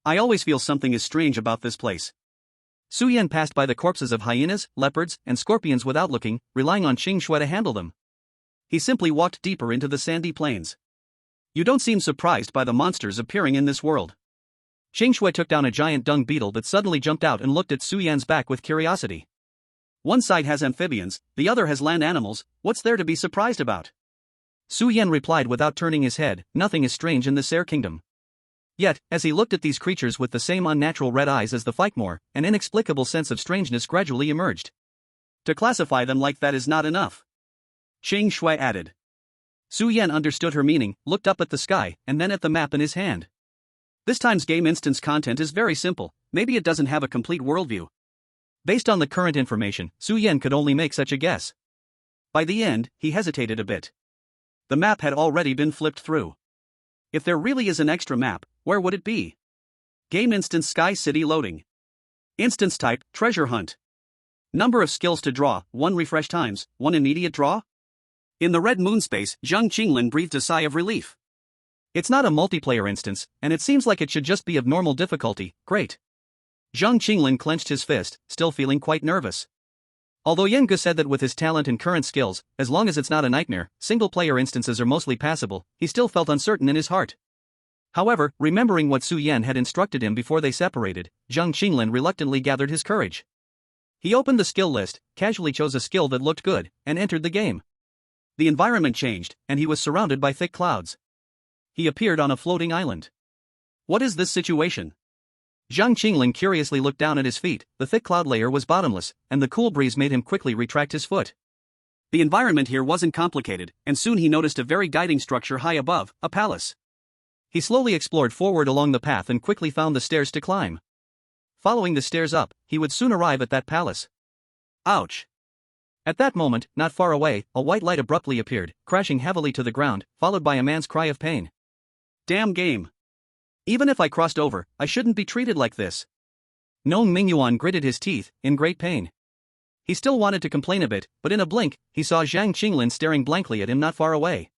I always feel something is strange about this place. Su Yan passed by the corpses of hyenas, leopards, and scorpions without looking, relying on Qing Shui to handle them. He simply walked deeper into the sandy plains. You don't seem surprised by the monsters appearing in this world. Qing Shui took down a giant dung beetle that suddenly jumped out and looked at Su Yan's back with curiosity. One side has amphibians, the other has land animals, what's there to be surprised about? Su Yan replied without turning his head, nothing is strange in this air kingdom. Yet, as he looked at these creatures with the same unnatural red eyes as the Fikemore, an inexplicable sense of strangeness gradually emerged. To classify them like that is not enough. Qing Shui added. Su Yan understood her meaning, looked up at the sky, and then at the map in his hand. This time's game instance content is very simple, maybe it doesn't have a complete worldview. Based on the current information, Su Yan could only make such a guess. By the end, he hesitated a bit. The map had already been flipped through. If there really is an extra map, where would it be? Game instance Sky City loading. Instance type, treasure hunt. Number of skills to draw, 1 refresh times, 1 immediate draw? In the red moon space, Zhang Qinglin breathed a sigh of relief. It's not a multiplayer instance, and it seems like it should just be of normal difficulty, great. Zhang Qinglin clenched his fist, still feeling quite nervous. Although Yen Gu said that with his talent and current skills, as long as it's not a nightmare, single-player instances are mostly passable, he still felt uncertain in his heart. However, remembering what Su Yan had instructed him before they separated, Zhang Qinglin reluctantly gathered his courage. He opened the skill list, casually chose a skill that looked good, and entered the game. The environment changed, and he was surrounded by thick clouds. He appeared on a floating island. What is this situation? Zhang Qinglin curiously looked down at his feet. The thick cloud layer was bottomless, and the cool breeze made him quickly retract his foot. The environment here wasn't complicated, and soon he noticed a very guiding structure high above, a palace. He slowly explored forward along the path and quickly found the stairs to climb. Following the stairs up, he would soon arrive at that palace. Ouch! At that moment, not far away, a white light abruptly appeared, crashing heavily to the ground, followed by a man's cry of pain. Damn game! Even if I crossed over, I shouldn't be treated like this. Nong Mingyuan gritted his teeth, in great pain. He still wanted to complain a bit, but in a blink, he saw Zhang Qinglin staring blankly at him not far away.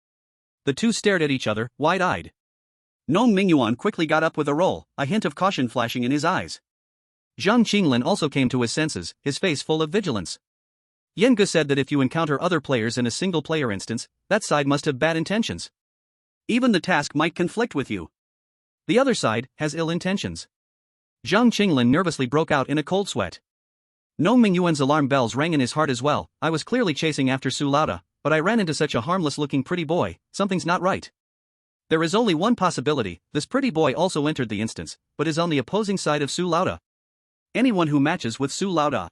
The two stared at each other, wide-eyed. Nong Mingyuan quickly got up with a roll, a hint of caution flashing in his eyes. Zhang Qinglin also came to his senses, his face full of vigilance. Yengu said that if you encounter other players in a single-player instance, that side must have bad intentions. Even the task might conflict with you. The other side has ill intentions. Zhang Qinglin nervously broke out in a cold sweat. Nong Mingyuan's alarm bells rang in his heart as well. I was clearly chasing after Su Lauda, but I ran into such a harmless-looking pretty boy. Something's not right. There is only one possibility: this pretty boy also entered the instance, but is on the opposing side of Su Lauda. Anyone who matches with Su Lauda.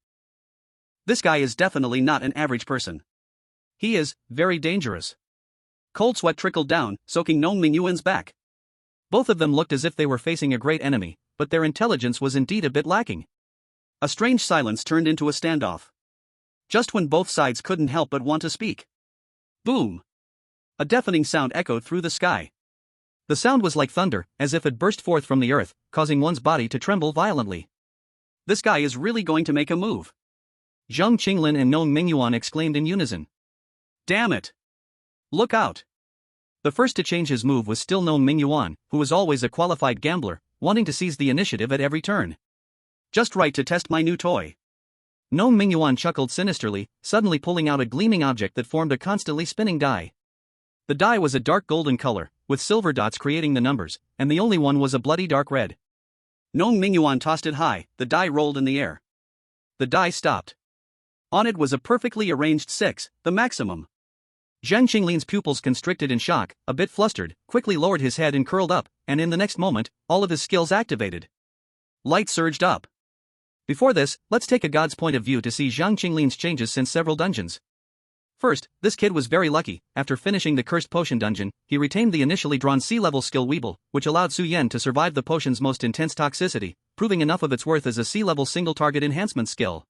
This guy is definitely not an average person. He is very dangerous. Cold sweat trickled down, soaking Nong Mingyuan's back. Both of them looked as if they were facing a great enemy, but their intelligence was indeed a bit lacking. A strange silence turned into a standoff. Just when both sides couldn't help but want to speak. Boom! A deafening sound echoed through the sky. The sound was like thunder, as if it burst forth from the earth, causing one's body to tremble violently. This guy is really going to make a move. Zhang Qinglin and Nong Mingyuan exclaimed in unison. Damn it! Look out! The first to change his move was still Nong Mingyuan, who was always a qualified gambler, wanting to seize the initiative at every turn. Just right to test my new toy. Nong Mingyuan chuckled sinisterly, suddenly pulling out a gleaming object that formed a constantly spinning die. The die was a dark golden color, with silver dots creating the numbers, and the only one was a bloody dark red. Nong Mingyuan tossed it high, the die rolled in the air. The die stopped. On it was a perfectly arranged 6, the maximum. Zhang Qinglin's pupils constricted in shock, a bit flustered, quickly lowered his head and curled up, and in the next moment, all of his skills activated. Light surged up. Before this, let's take a god's point of view to see Zhang Qinglin's changes since several dungeons. First, this kid was very lucky. After finishing the Cursed Potion dungeon, he retained the initially drawn C-level skill Weeble, which allowed Su Yan to survive the potion's most intense toxicity, proving enough of its worth as a C-level single-target enhancement skill.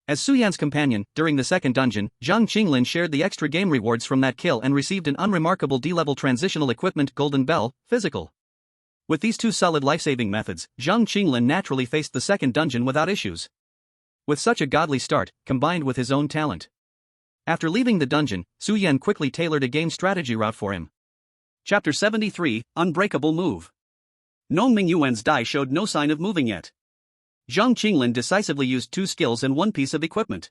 As Su Yan's companion, during the second dungeon, Zhang Qinglin shared the extra game rewards from that kill and received an unremarkable D-level transitional equipment Golden Bell, physical. With these two solid life-saving methods, Zhang Qinglin naturally faced the second dungeon without issues. With such a godly start, combined with his own talent. After leaving the dungeon, Su Yan quickly tailored a game strategy route for him. Chapter 73, Unbreakable Move. Nong Mingyuan's die showed no sign of moving yet. Zhang Qinglin decisively used 2 skills and 1 piece of equipment.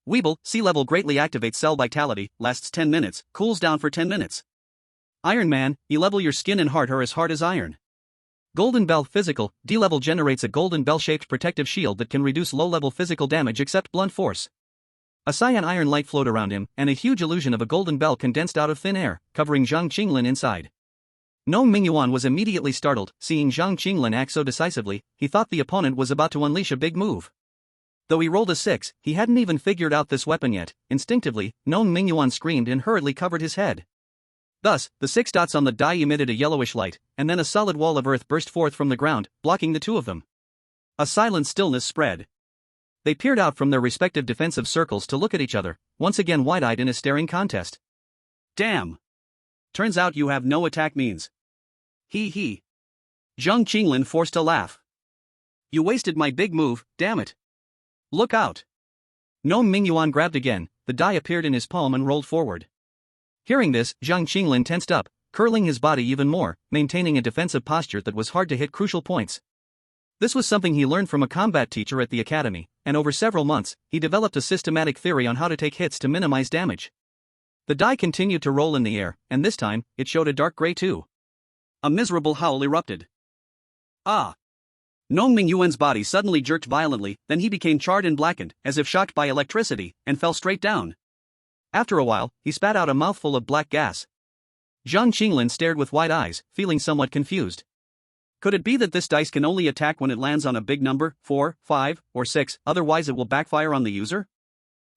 Weeble, C-level greatly activates cell vitality, lasts 10 minutes, cools down for 10 minutes. Iron Man, E-level your skin and heart are as hard as iron. Golden Bell physical, D-level generates a golden bell-shaped protective shield that can reduce low-level physical damage except blunt force. A cyan iron light flowed around him, and a huge illusion of a golden bell condensed out of thin air, covering Zhang Qinglin inside. Nong Mingyuan was immediately startled, seeing Zhang Qinglin act so decisively. He thought the opponent was about to unleash a big move. Though he rolled a 6, he hadn't even figured out this weapon yet. Instinctively, Nong Mingyuan screamed and hurriedly covered his head. Thus, the 6 dots on the die emitted a yellowish light, and then a solid wall of earth burst forth from the ground, blocking the two of them. A silent stillness spread. They peered out from their respective defensive circles to look at each other, once again wide-eyed in a staring contest. Damn! Turns out you have no attack means. He. Zhang Qinglin forced a laugh. You wasted my big move, damn it. Look out! Nong Mingyuan grabbed again, the die appeared in his palm and rolled forward. Hearing this, Zhang Qinglin tensed up, curling his body even more, maintaining a defensive posture that was hard to hit crucial points. This was something he learned from a combat teacher at the academy, and over several months, he developed a systematic theory on how to take hits to minimize damage. The die continued to roll in the air, and this time, it showed a dark gray too. A miserable howl erupted. Ah! Nong Mingyuan's body suddenly jerked violently, then he became charred and blackened, as if shocked by electricity, and fell straight down. After a while, he spat out a mouthful of black gas. Zhang Qinglin stared with wide eyes, feeling somewhat confused. Could it be that this dice can only attack when it lands on a big number, 4, 5, or 6, otherwise it will backfire on the user?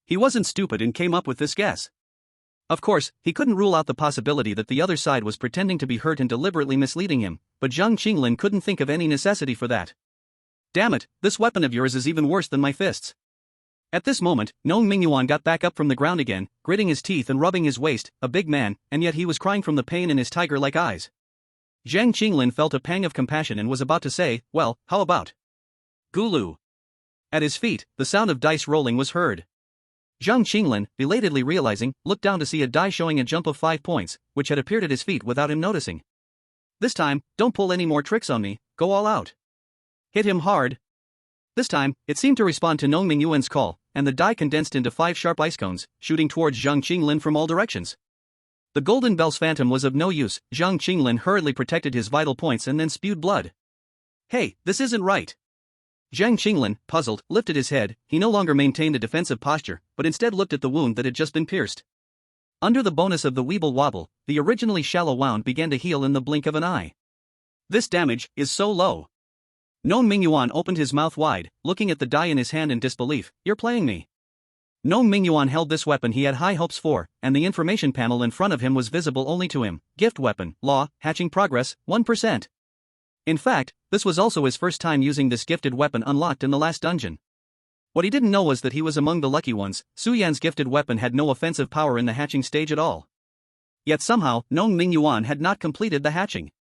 He wasn't stupid and came up with this guess. Of course, he couldn't rule out the possibility that the other side was pretending to be hurt and deliberately misleading him, but Zhang Qinglin couldn't think of any necessity for that. Damn it, this weapon of yours is even worse than my fists. At this moment, Nong Mingyuan got back up from the ground again, gritting his teeth and rubbing his waist, a big man, and yet he was crying from the pain in his tiger-like eyes. Zhang Qinglin felt a pang of compassion and was about to say, well, how about Gulu? At his feet, the sound of dice rolling was heard. Zhang Qinglin, belatedly realizing, looked down to see a die showing a jump of 5 points, which had appeared at his feet without him noticing. This time, don't pull any more tricks on me, go all out. Hit him hard. This time, it seemed to respond to Nong Mingyuan's call, and the die condensed into 5 sharp ice cones, shooting towards Zhang Qinglin from all directions. The Golden Bell's phantom was of no use. Zhang Qinglin hurriedly protected his vital points and then spewed blood. Hey, this isn't right. Zhang Qinglin, puzzled, lifted his head. He no longer maintained a defensive posture, but instead looked at the wound that had just been pierced. Under the bonus of the Weeble Wobble, the originally shallow wound began to heal in the blink of an eye. This damage is so low. Nong Mingyuan opened his mouth wide, looking at the die in his hand in disbelief. You're playing me. Nong Mingyuan held this weapon he had high hopes for, and the information panel in front of him was visible only to him. Gift weapon, law, hatching progress, 1%. In fact, this was also his first time using this gifted weapon unlocked in the last dungeon. What he didn't know was that he was among the lucky ones. Su Yan's gifted weapon had no offensive power in the hatching stage at all. Yet somehow, Nong Mingyuan had not completed the hatching.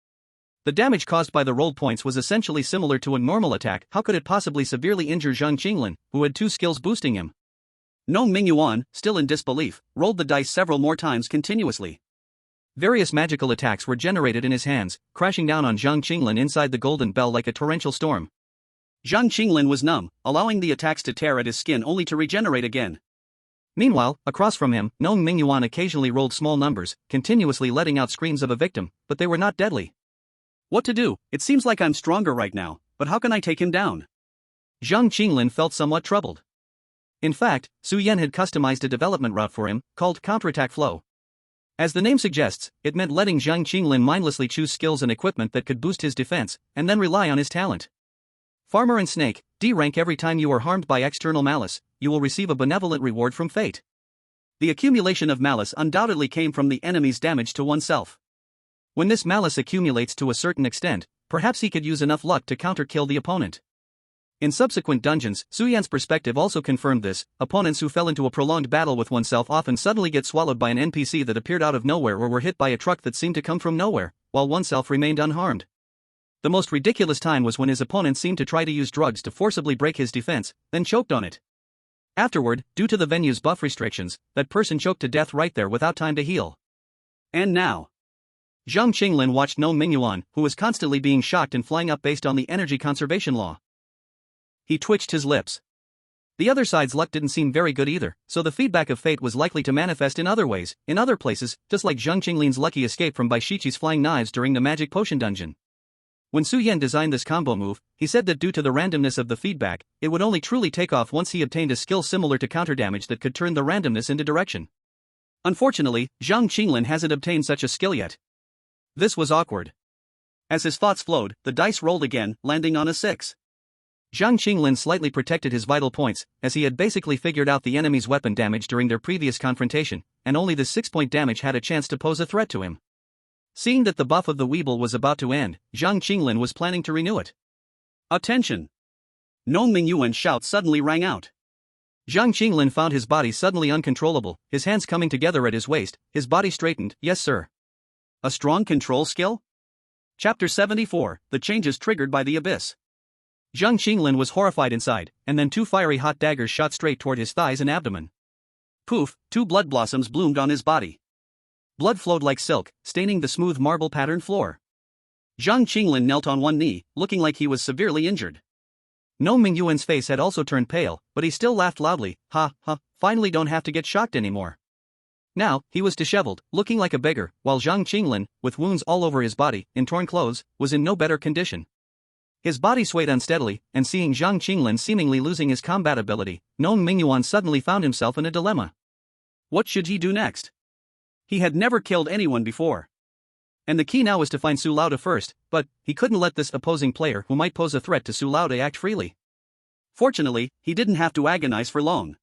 The damage caused by the rolled points was essentially similar to a normal attack. How could it possibly severely injure Zhang Qinglin, who had 2 skills boosting him? Nong Mingyuan, still in disbelief, rolled the dice several more times continuously. Various magical attacks were generated in his hands, crashing down on Zhang Qinglin inside the Golden Bell like a torrential storm. Zhang Qinglin was numb, allowing the attacks to tear at his skin only to regenerate again. Meanwhile, across from him, Nong Mingyuan occasionally rolled small numbers, continuously letting out screams of a victim, but they were not deadly. What to do? It seems like I'm stronger right now, but how can I take him down? Zhang Qinglin felt somewhat troubled. In fact, Su Yan had customized a development route for him, called Counterattack Flow. As the name suggests, it meant letting Zhang Qinglin mindlessly choose skills and equipment that could boost his defense, and then rely on his talent. Farmer and Snake, D rank. Every time you are harmed by external malice, you will receive a benevolent reward from fate. The accumulation of malice undoubtedly came from the enemy's damage to oneself. When this malice accumulates to a certain extent, perhaps he could use enough luck to counter-kill the opponent. In subsequent dungeons, Su Yan's perspective also confirmed this. Opponents who fell into a prolonged battle with oneself often suddenly get swallowed by an NPC that appeared out of nowhere or were hit by a truck that seemed to come from nowhere, while oneself remained unharmed. The most ridiculous time was when his opponent seemed to try to use drugs to forcibly break his defense, then choked on it. Afterward, due to the venue's buff restrictions, that person choked to death right there without time to heal. And now, Zhang Qinglin watched Nong Mingyuan, who was constantly being shocked and flying up based on the energy conservation law. He twitched his lips. The other side's luck didn't seem very good either, so the feedback of fate was likely to manifest in other ways, in other places, just like Zhang Qinglin's lucky escape from Baishichi's flying knives during the magic potion dungeon. When Su Yan designed this combo move, he said that due to the randomness of the feedback, it would only truly take off once he obtained a skill similar to counter damage that could turn the randomness into direction. Unfortunately, Zhang Qinglin hasn't obtained such a skill yet. This was awkward. As his thoughts flowed, the dice rolled again, landing on a 6. Zhang Qinglin slightly protected his vital points, as he had basically figured out the enemy's weapon damage during their previous confrontation, and only the 6-point damage had a chance to pose a threat to him. Seeing that the buff of the Weeble was about to end, Zhang Qinglin was planning to renew it. Attention! Nong Mingyuan's shout suddenly rang out. Zhang Qinglin found his body suddenly uncontrollable, his hands coming together at his waist, his body straightened. Yes sir. A strong control skill? Chapter 74, The Changes Triggered by the Abyss. Zhang Qinglin was horrified inside, and then 2 fiery hot daggers shot straight toward his thighs and abdomen. Poof, 2 blood blossoms bloomed on his body. Blood flowed like silk, staining the smooth marble-patterned floor. Zhang Qinglin knelt on one knee, looking like he was severely injured. Nong Mingyuan's face had also turned pale, but he still laughed loudly. Ha, ha, finally don't have to get shocked anymore. Now, he was disheveled, looking like a beggar, while Zhang Qinglin, with wounds all over his body, in torn clothes, was in no better condition. His body swayed unsteadily, and seeing Zhang Qinglin seemingly losing his combat ability, Nong Mingyuan suddenly found himself in a dilemma. What should he do next? He had never killed anyone before. And the key now was to find Su Laude first, but he couldn't let this opposing player who might pose a threat to Su Laude act freely. Fortunately, he didn't have to agonize for long.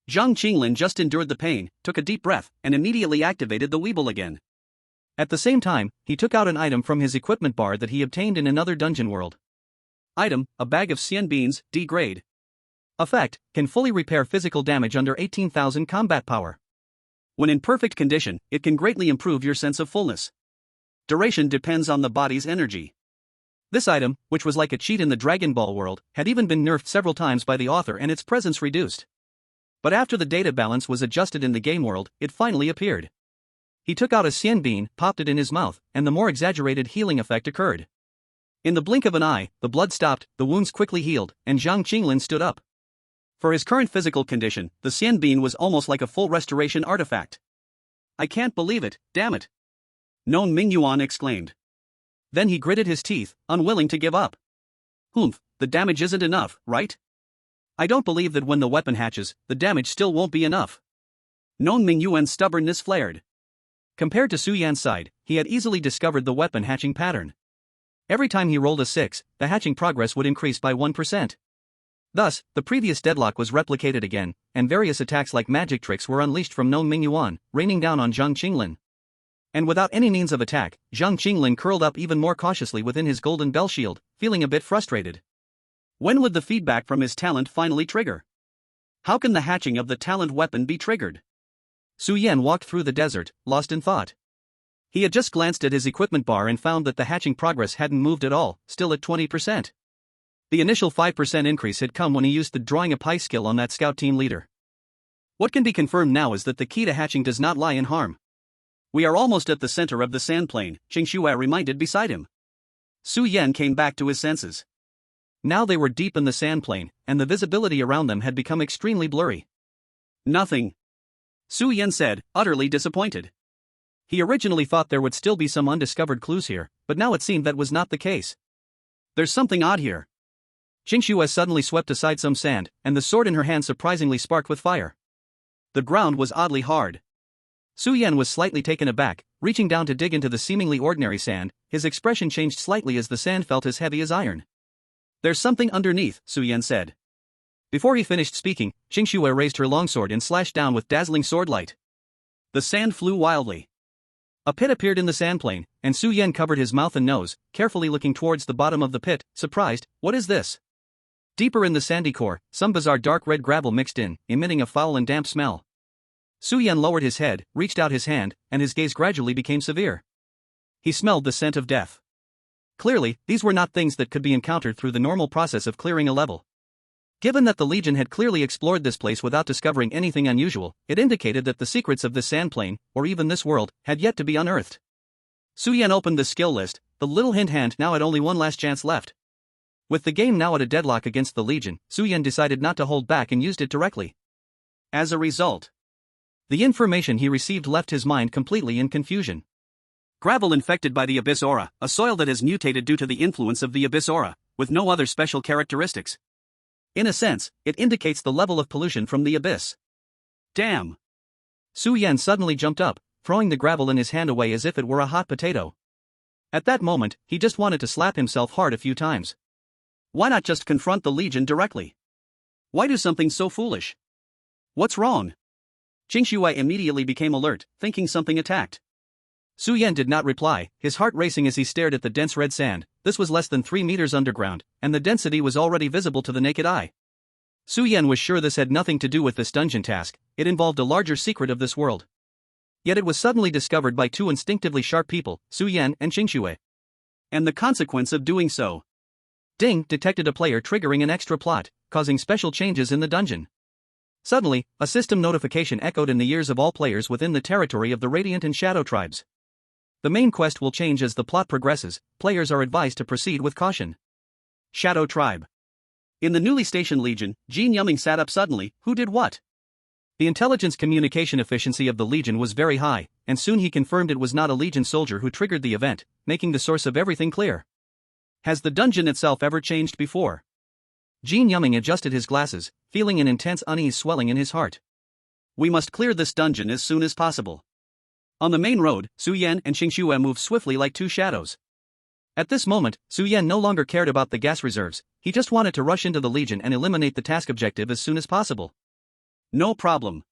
Zhang Qinglin just endured the pain, took a deep breath, and immediately activated the Weeble again. At the same time, he took out an item from his equipment bar that he obtained in another dungeon world. Item, a bag of Xian beans, D grade. Effect, can fully repair physical damage under 18,000 combat power. When in perfect condition, it can greatly improve your sense of fullness. Duration depends on the body's energy. This item, which was like a cheat in the Dragon Ball world, had even been nerfed several times by the author and its presence reduced. But after the data balance was adjusted in the game world, it finally appeared. He took out a xian bean, popped it in his mouth, and the more exaggerated healing effect occurred. In the blink of an eye, the blood stopped, the wounds quickly healed, and Zhang Qinglin stood up. For his current physical condition, the xian bean was almost like a full restoration artifact. I can't believe it, damn it! Non Mingyuan exclaimed. Then he gritted his teeth, unwilling to give up. Humph, the damage isn't enough, right? I don't believe that when the weapon hatches, the damage still won't be enough. Non Mingyuan's stubbornness flared. Compared to Su Yan's side, he had easily discovered the weapon hatching pattern. Every time he rolled a 6, the hatching progress would increase by 1%. Thus, the previous deadlock was replicated again, and various attacks like magic tricks were unleashed from Non Mingyuan, raining down on Zhang Qinglin. And without any means of attack, Zhang Qinglin curled up even more cautiously within his golden bell shield, feeling a bit frustrated. When would the feedback from his talent finally trigger? How can the hatching of the talent weapon be triggered? Su Yan walked through the desert, lost in thought. He had just glanced at his equipment bar and found that the hatching progress hadn't moved at all, still at 20%. The initial 5% increase had come when he used the drawing a pie skill on that scout team leader. What can be confirmed now is that the key to hatching does not lie in harm. We are almost at the center of the sand plain, Qingxue reminded beside him. Su Yan came back to his senses. Now they were deep in the sand plain, and the visibility around them had become extremely blurry. Nothing. Su Yan said, utterly disappointed. He originally thought there would still be some undiscovered clues here, but now it seemed that was not the case. There's something odd here. Qingxue suddenly swept aside some sand, and the sword in her hand surprisingly sparked with fire. The ground was oddly hard. Su Yan was slightly taken aback, reaching down to dig into the seemingly ordinary sand. His expression changed slightly as the sand felt as heavy as iron. There's something underneath, Su Yan said. Before he finished speaking, Qingxue raised her longsword and slashed down with dazzling swordlight. The sand flew wildly. A pit appeared in the sand plain, and Su Yan covered his mouth and nose, carefully looking towards the bottom of the pit, surprised. What is this? Deeper in the sandy core, some bizarre dark red gravel mixed in, emitting a foul and damp smell. Su Yan lowered his head, reached out his hand, and his gaze gradually became severe. He smelled the scent of death. Clearly, these were not things that could be encountered through the normal process of clearing a level. Given that the Legion had clearly explored this place without discovering anything unusual, it indicated that the secrets of this sand plain, or even this world, had yet to be unearthed. Su Yan opened the skill list. The little hint hand now had only one last chance left. With the game now at a deadlock against the Legion, Su Yan decided not to hold back and used it directly. As a result, the information he received left his mind completely in confusion. Gravel infected by the Abyss Aura, a soil that has mutated due to the influence of the Abyss Aura, with no other special characteristics. In a sense, it indicates the level of pollution from the Abyss. Damn! Su Yan suddenly jumped up, throwing the gravel in his hand away as if it were a hot potato. At that moment, he just wanted to slap himself hard a few times. Why not just confront the Legion directly? Why do something so foolish? What's wrong? Qingxue immediately became alert, thinking something attacked. Su Yan did not reply, his heart racing as he stared at the dense red sand. This was less than 3 meters underground, and the density was already visible to the naked eye. Su Yan was sure this had nothing to do with this dungeon task, it involved a larger secret of this world. Yet it was suddenly discovered by two instinctively sharp people, Su Yan and Qingxue. And the consequence of doing so. Ding detected a player triggering an extra plot, causing special changes in the dungeon. Suddenly, a system notification echoed in the ears of all players within the territory of the Radiant and Shadow tribes. The main quest will change as the plot progresses, players are advised to proceed with caution. Shadow Tribe. In the newly stationed Legion, Jin Yumming sat up suddenly. Who did what? The intelligence communication efficiency of the Legion was very high, and soon he confirmed it was not a Legion soldier who triggered the event, making the source of everything clear. Has the dungeon itself ever changed before? Jin Yumming adjusted his glasses, feeling an intense unease swelling in his heart. We must clear this dungeon as soon as possible. On the main road, Su Yan and Qingxue moved swiftly like two shadows. At this moment, Su Yan no longer cared about the gas reserves, he just wanted to rush into the Legion and eliminate the task objective as soon as possible. No problem.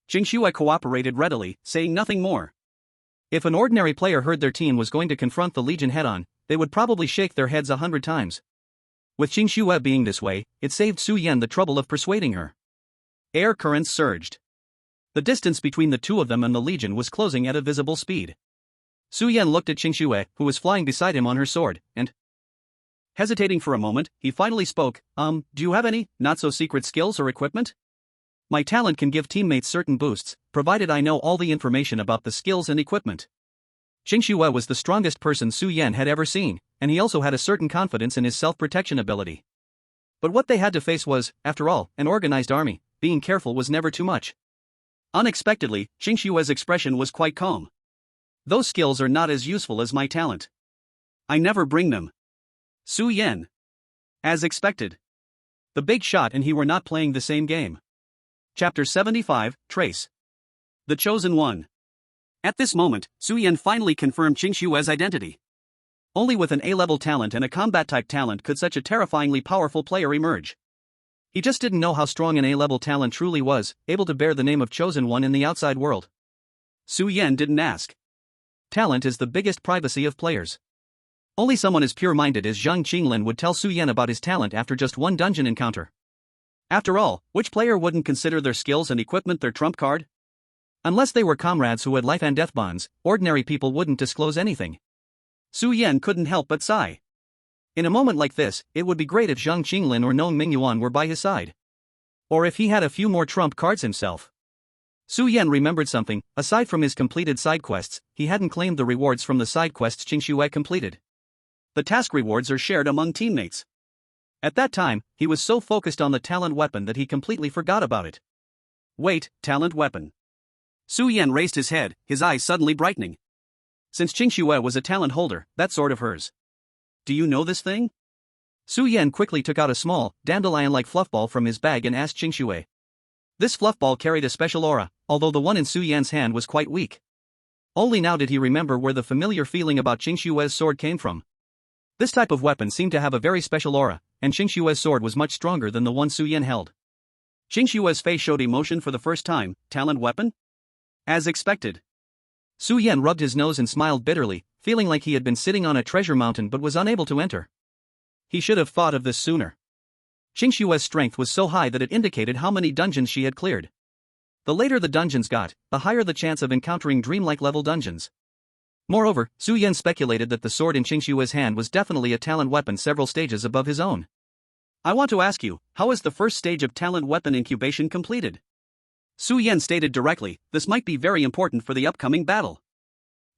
Qingxue cooperated readily, saying nothing more. If an ordinary player heard their team was going to confront the Legion head-on, they would probably shake their heads 100 times. With Qingxue being this way, it saved Su Yan the trouble of persuading her. Air currents surged. The distance between the two of them and the Legion was closing at a visible speed. Su Yan looked at Qingxue, who was flying beside him on her sword, and, hesitating for a moment, he finally spoke, do you have any, not-so-secret skills or equipment? My talent can give teammates certain boosts, provided I know all the information about the skills and equipment. Qingxue was the strongest person Su Yan had ever seen, and he also had a certain confidence in his self-protection ability. But what they had to face was, after all, an organized army. Being careful was never too much. Unexpectedly, Qingxue's expression was quite calm. Those skills are not as useful as my talent. I never bring them. Su Yan. As expected. The big shot and he were not playing the same game. Chapter 75, Trace. The Chosen One. At this moment, Su Yan finally confirmed Qingxue's identity. Only with an A-level talent and a combat-type talent could such a terrifyingly powerful player emerge. He just didn't know how strong an A-level talent truly was, able to bear the name of Chosen One in the outside world. Su Yan didn't ask. Talent is the biggest privacy of players. Only someone as pure-minded as Zhang Qinglin would tell Su Yan about his talent after just one dungeon encounter. After all, which player wouldn't consider their skills and equipment their trump card? Unless they were comrades who had life and death bonds, ordinary people wouldn't disclose anything. Su Yan couldn't help but sigh. In a moment like this, it would be great if Zhang Qinglin or Nong Mingyuan were by his side. Or if he had a few more trump cards himself. Su Yan remembered something. Aside from his completed side quests, he hadn't claimed the rewards from the side quests Qingxue completed. The task rewards are shared among teammates. At that time, he was so focused on the talent weapon that he completely forgot about it. Wait, talent weapon. Su Yan raised his head, his eyes suddenly brightening. Since Qingxue was a talent holder, that's sort of hers. Do you know this thing? Su Yan quickly took out a small, dandelion-like fluffball from his bag and asked Qingxue. This fluffball carried a special aura, although the one in Su Yan's hand was quite weak. Only now did he remember where the familiar feeling about Qingxue's sword came from. This type of weapon seemed to have a very special aura, and Qingxue's sword was much stronger than the one Su Yan held. Qingxue's face showed emotion for the first time. Talent weapon? As expected. Su Yan rubbed his nose and smiled bitterly, feeling like he had been sitting on a treasure mountain but was unable to enter. He should have thought of this sooner. Qingxue's strength was so high that it indicated how many dungeons she had cleared. The later the dungeons got, the higher the chance of encountering dreamlike level dungeons. Moreover, Su Yan speculated that the sword in Qingxue's hand was definitely a talent weapon several stages above his own. I want to ask you, how is the first stage of talent weapon incubation completed? Su Yan stated directly, this might be very important for the upcoming battle.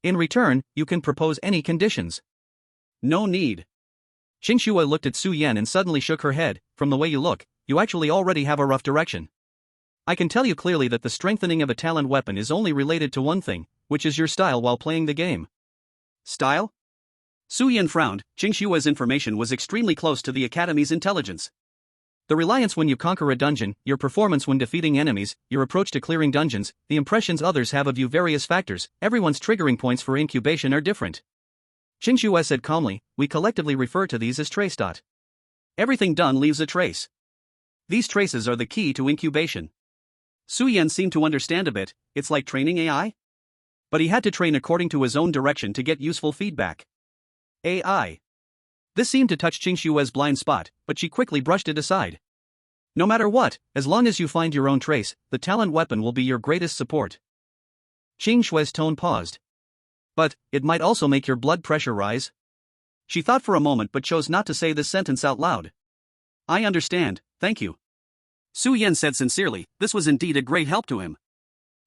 In return, you can propose any conditions. No need. Qingxue looked at Su Yan and suddenly shook her head. From the way you look, you actually already have a rough direction. I can tell you clearly that the strengthening of a talent weapon is only related to one thing, which is your style while playing the game. Style? Su Yan frowned. Qingxue's information was extremely close to the Academy's intelligence. The reliance when you conquer a dungeon, your performance when defeating enemies, your approach to clearing dungeons, the impressions others have of you, various factors, everyone's triggering points for incubation are different. Qingxue said calmly, we collectively refer to these as trace. Everything done leaves a trace. These traces are the key to incubation. Su Yan seemed to understand a bit. It's like training AI? But he had to train according to his own direction to get useful feedback. AI. This seemed to touch Qingxue's blind spot, but she quickly brushed it aside. No matter what, as long as you find your own trace, the talent weapon will be your greatest support. Qingxue's tone paused. But, it might also make your blood pressure rise. She thought for a moment but chose not to say this sentence out loud. I understand, thank you. Su Yan said sincerely, this was indeed a great help to him.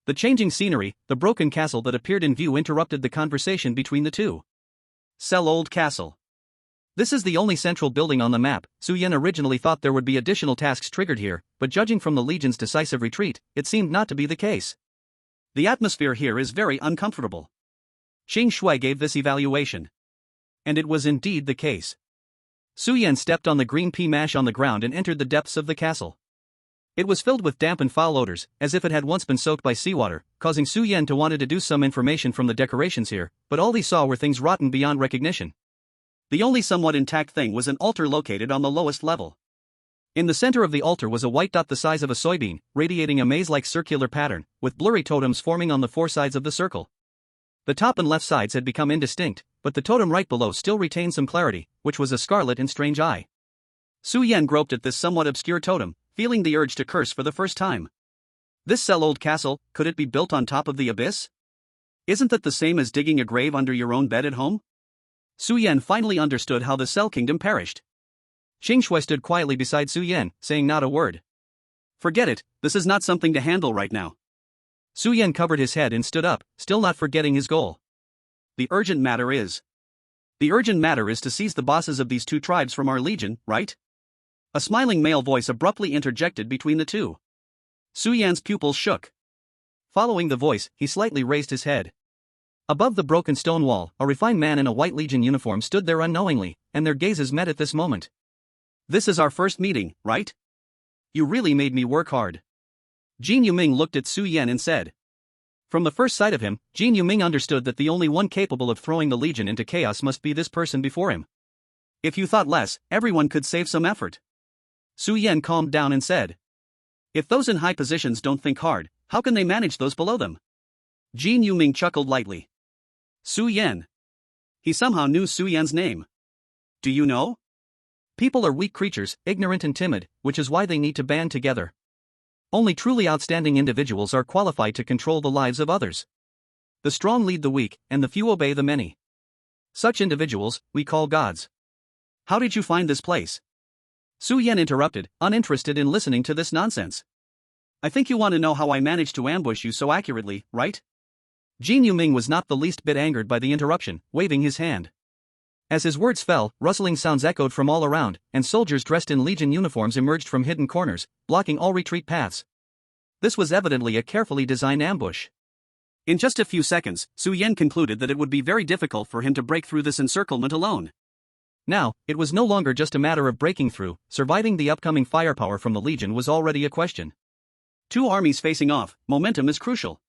The changing scenery, the broken castle that appeared in view interrupted the conversation between the two. Sell old castle. This is the only central building on the map. Su Yan originally thought there would be additional tasks triggered here, but judging from the Legion's decisive retreat, it seemed not to be the case. The atmosphere here is very uncomfortable. Qingxue gave this evaluation. And it was indeed the case. Su Yan stepped on the green pea mash on the ground and entered the depths of the castle. It was filled with damp and foul odors, as if it had once been soaked by seawater, causing Su Yan to want to deduce some information from the decorations here, but all he saw were things rotten beyond recognition. The only somewhat intact thing was an altar located on the lowest level. In the center of the altar was a white dot the size of a soybean, radiating a maze-like circular pattern, with blurry totems forming on the four sides of the circle. The top and left sides had become indistinct, but the totem right below still retained some clarity, which was a scarlet and strange eye. Su Yan groped at this somewhat obscure totem, feeling the urge to curse for the first time. This sell-old castle, could it be built on top of the abyss? Isn't that the same as digging a grave under your own bed at home? Su Yan finally understood how the Cell Kingdom perished. Qingxue stood quietly beside Su Yan, saying not a word. Forget it, this is not something to handle right now. Su Yan covered his head and stood up, still not forgetting his goal. The urgent matter is to seize the bosses of these two tribes from our legion, right? A smiling male voice abruptly interjected between the two. Su Yan's pupils shook. Following the voice, he slightly raised his head. Above the broken stone wall, a refined man in a white legion uniform stood there unknowingly, and their gazes met at this moment. This is our first meeting, right? You really made me work hard. Jin Yuming looked at Su Yan and said. From the first sight of him, Jin Yuming understood that the only one capable of throwing the legion into chaos must be this person before him. If you thought less, everyone could save some effort. Su Yan calmed down and said. If those in high positions don't think hard, how can they manage those below them? Jin Yuming chuckled lightly. Su Yan. He somehow knew Su Yan's name. Do you know? People are weak creatures, ignorant and timid, which is why they need to band together. Only truly outstanding individuals are qualified to control the lives of others. The strong lead the weak, and the few obey the many. Such individuals, we call gods. How did you find this place? Su Yan interrupted, uninterested in listening to this nonsense. I think you want to know how I managed to ambush you so accurately, right? Jin Yuming was not the least bit angered by the interruption, waving his hand. As his words fell, rustling sounds echoed from all around, and soldiers dressed in legion uniforms emerged from hidden corners, blocking all retreat paths. This was evidently a carefully designed ambush. In just a few seconds, Su Yan concluded that it would be very difficult for him to break through this encirclement alone. Now, it was no longer just a matter of breaking through, surviving the upcoming firepower from the legion was already a question. Two armies facing off, momentum is crucial.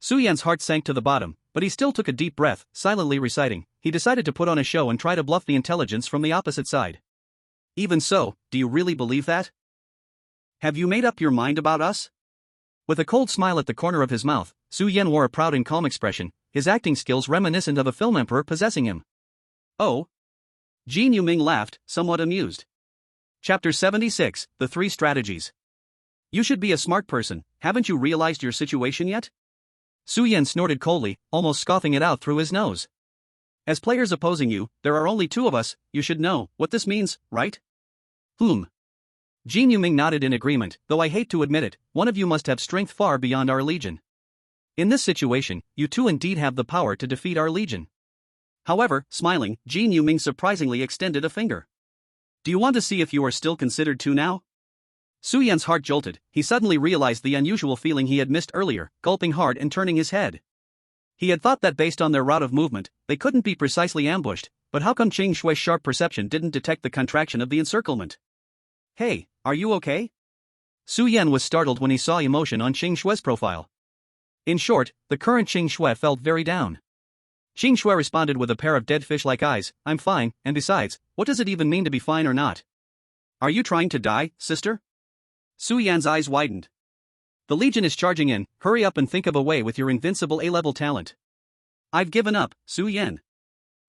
Su Yan's heart sank to the bottom, but he still took a deep breath, silently reciting. He decided to put on a show and try to bluff the intelligence from the opposite side. Even so, do you really believe that? Have you made up your mind about us? With a cold smile at the corner of his mouth, Su Yan wore a proud and calm expression, his acting skills reminiscent of a film emperor possessing him. Oh? Jin Yuming laughed, somewhat amused. Chapter 76, The Three Strategies. You should be a smart person, haven't you realized your situation yet? Su Yan snorted coldly, almost scoffing it out through his nose. As players opposing you, there are only two of us, you should know what this means, right? Jin Yuming nodded in agreement, though I hate to admit it, one of you must have strength far beyond our legion. In this situation, you two indeed have the power to defeat our legion. However, smiling, Jin Yuming surprisingly extended a finger. Do you want to see if you are still considered two now? Su Yan's heart jolted, he suddenly realized the unusual feeling he had missed earlier, gulping hard and turning his head. He had thought that based on their route of movement, they couldn't be precisely ambushed, but how come Qing Shui's sharp perception didn't detect the contraction of the encirclement? Hey, are you okay? Su Yan was startled when he saw emotion on Qing Shui's profile. In short, the current Qing Shui felt very down. Qing Shui responded with a pair of dead fish-like eyes, I'm fine, and besides, what does it even mean to be fine or not? Are you trying to die, sister? Su Yan's eyes widened. The Legion is charging in, hurry up and think of a way with your invincible A-level talent. I've given up, Su Yan.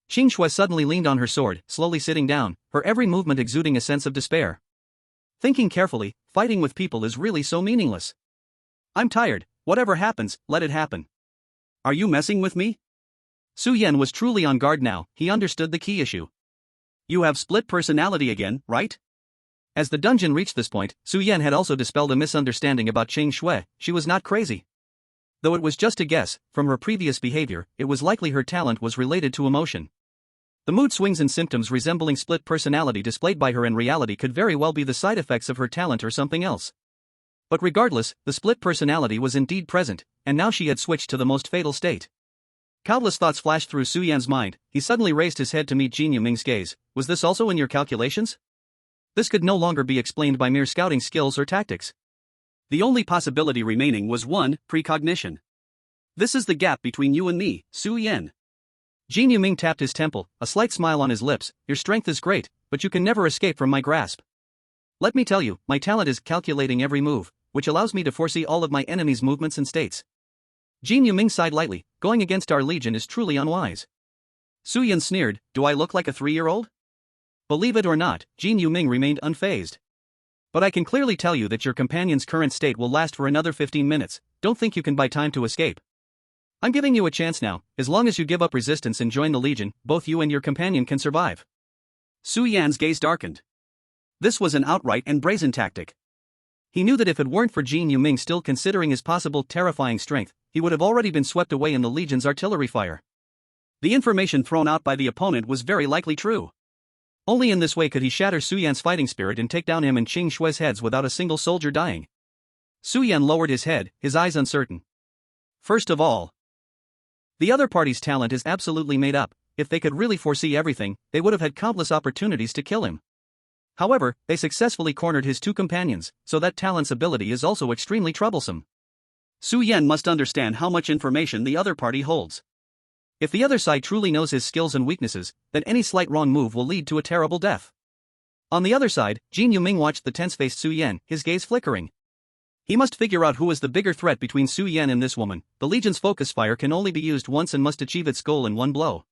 Qing Shui suddenly leaned on her sword, slowly sitting down, her every movement exuding a sense of despair. Thinking carefully, fighting with people is really so meaningless. I'm tired, whatever happens, let it happen. Are you messing with me? Su Yan was truly on guard now, he understood the key issue. You have split personality again, right? As the dungeon reached this point, Su Yan had also dispelled a misunderstanding about Qing Shui, she was not crazy. Though it was just a guess, from her previous behavior, it was likely her talent was related to emotion. The mood swings and symptoms resembling split personality displayed by her in reality could very well be the side effects of her talent or something else. But regardless, the split personality was indeed present, and now she had switched to the most fatal state. Countless thoughts flashed through Su Yan's mind, he suddenly raised his head to meet Jin Yuming's gaze. Was this also in your calculations? This could no longer be explained by mere scouting skills or tactics. The only possibility remaining was one, precognition. This is the gap between you and me, Su Yan. Jin Yuming tapped his temple, a slight smile on his lips. Your strength is great, but you can never escape from my grasp. Let me tell you, my talent is calculating every move, which allows me to foresee all of my enemies' movements and states. Jin Yuming sighed lightly, going against our legion is truly unwise. Su Yan sneered, do I look like a 3-year-old? Believe it or not, Jin Yuming remained unfazed. But I can clearly tell you that your companion's current state will last for another 15 minutes, don't think you can buy time to escape. I'm giving you a chance now, as long as you give up resistance and join the Legion, both you and your companion can survive. Su Yan's gaze darkened. This was an outright and brazen tactic. He knew that if it weren't for Jin Yuming still considering his possible terrifying strength, he would have already been swept away in the Legion's artillery fire. The information thrown out by the opponent was very likely true. Only in this way could he shatter Su Yan's fighting spirit and take down him and Qing Shue's heads without a single soldier dying. Su Yan lowered his head, his eyes uncertain. First of all, the other party's talent is absolutely made up. If they could really foresee everything, they would have had countless opportunities to kill him. However, they successfully cornered his two companions, so that talent's ability is also extremely troublesome. Su Yan must understand how much information the other party holds. If the other side truly knows his skills and weaknesses, then any slight wrong move will lead to a terrible death. On the other side, Jin Yuming watched the tense-faced Su Yan, his gaze flickering. He must figure out who is the bigger threat between Su Yan and this woman. The Legion's focus fire can only be used once and must achieve its goal in one blow.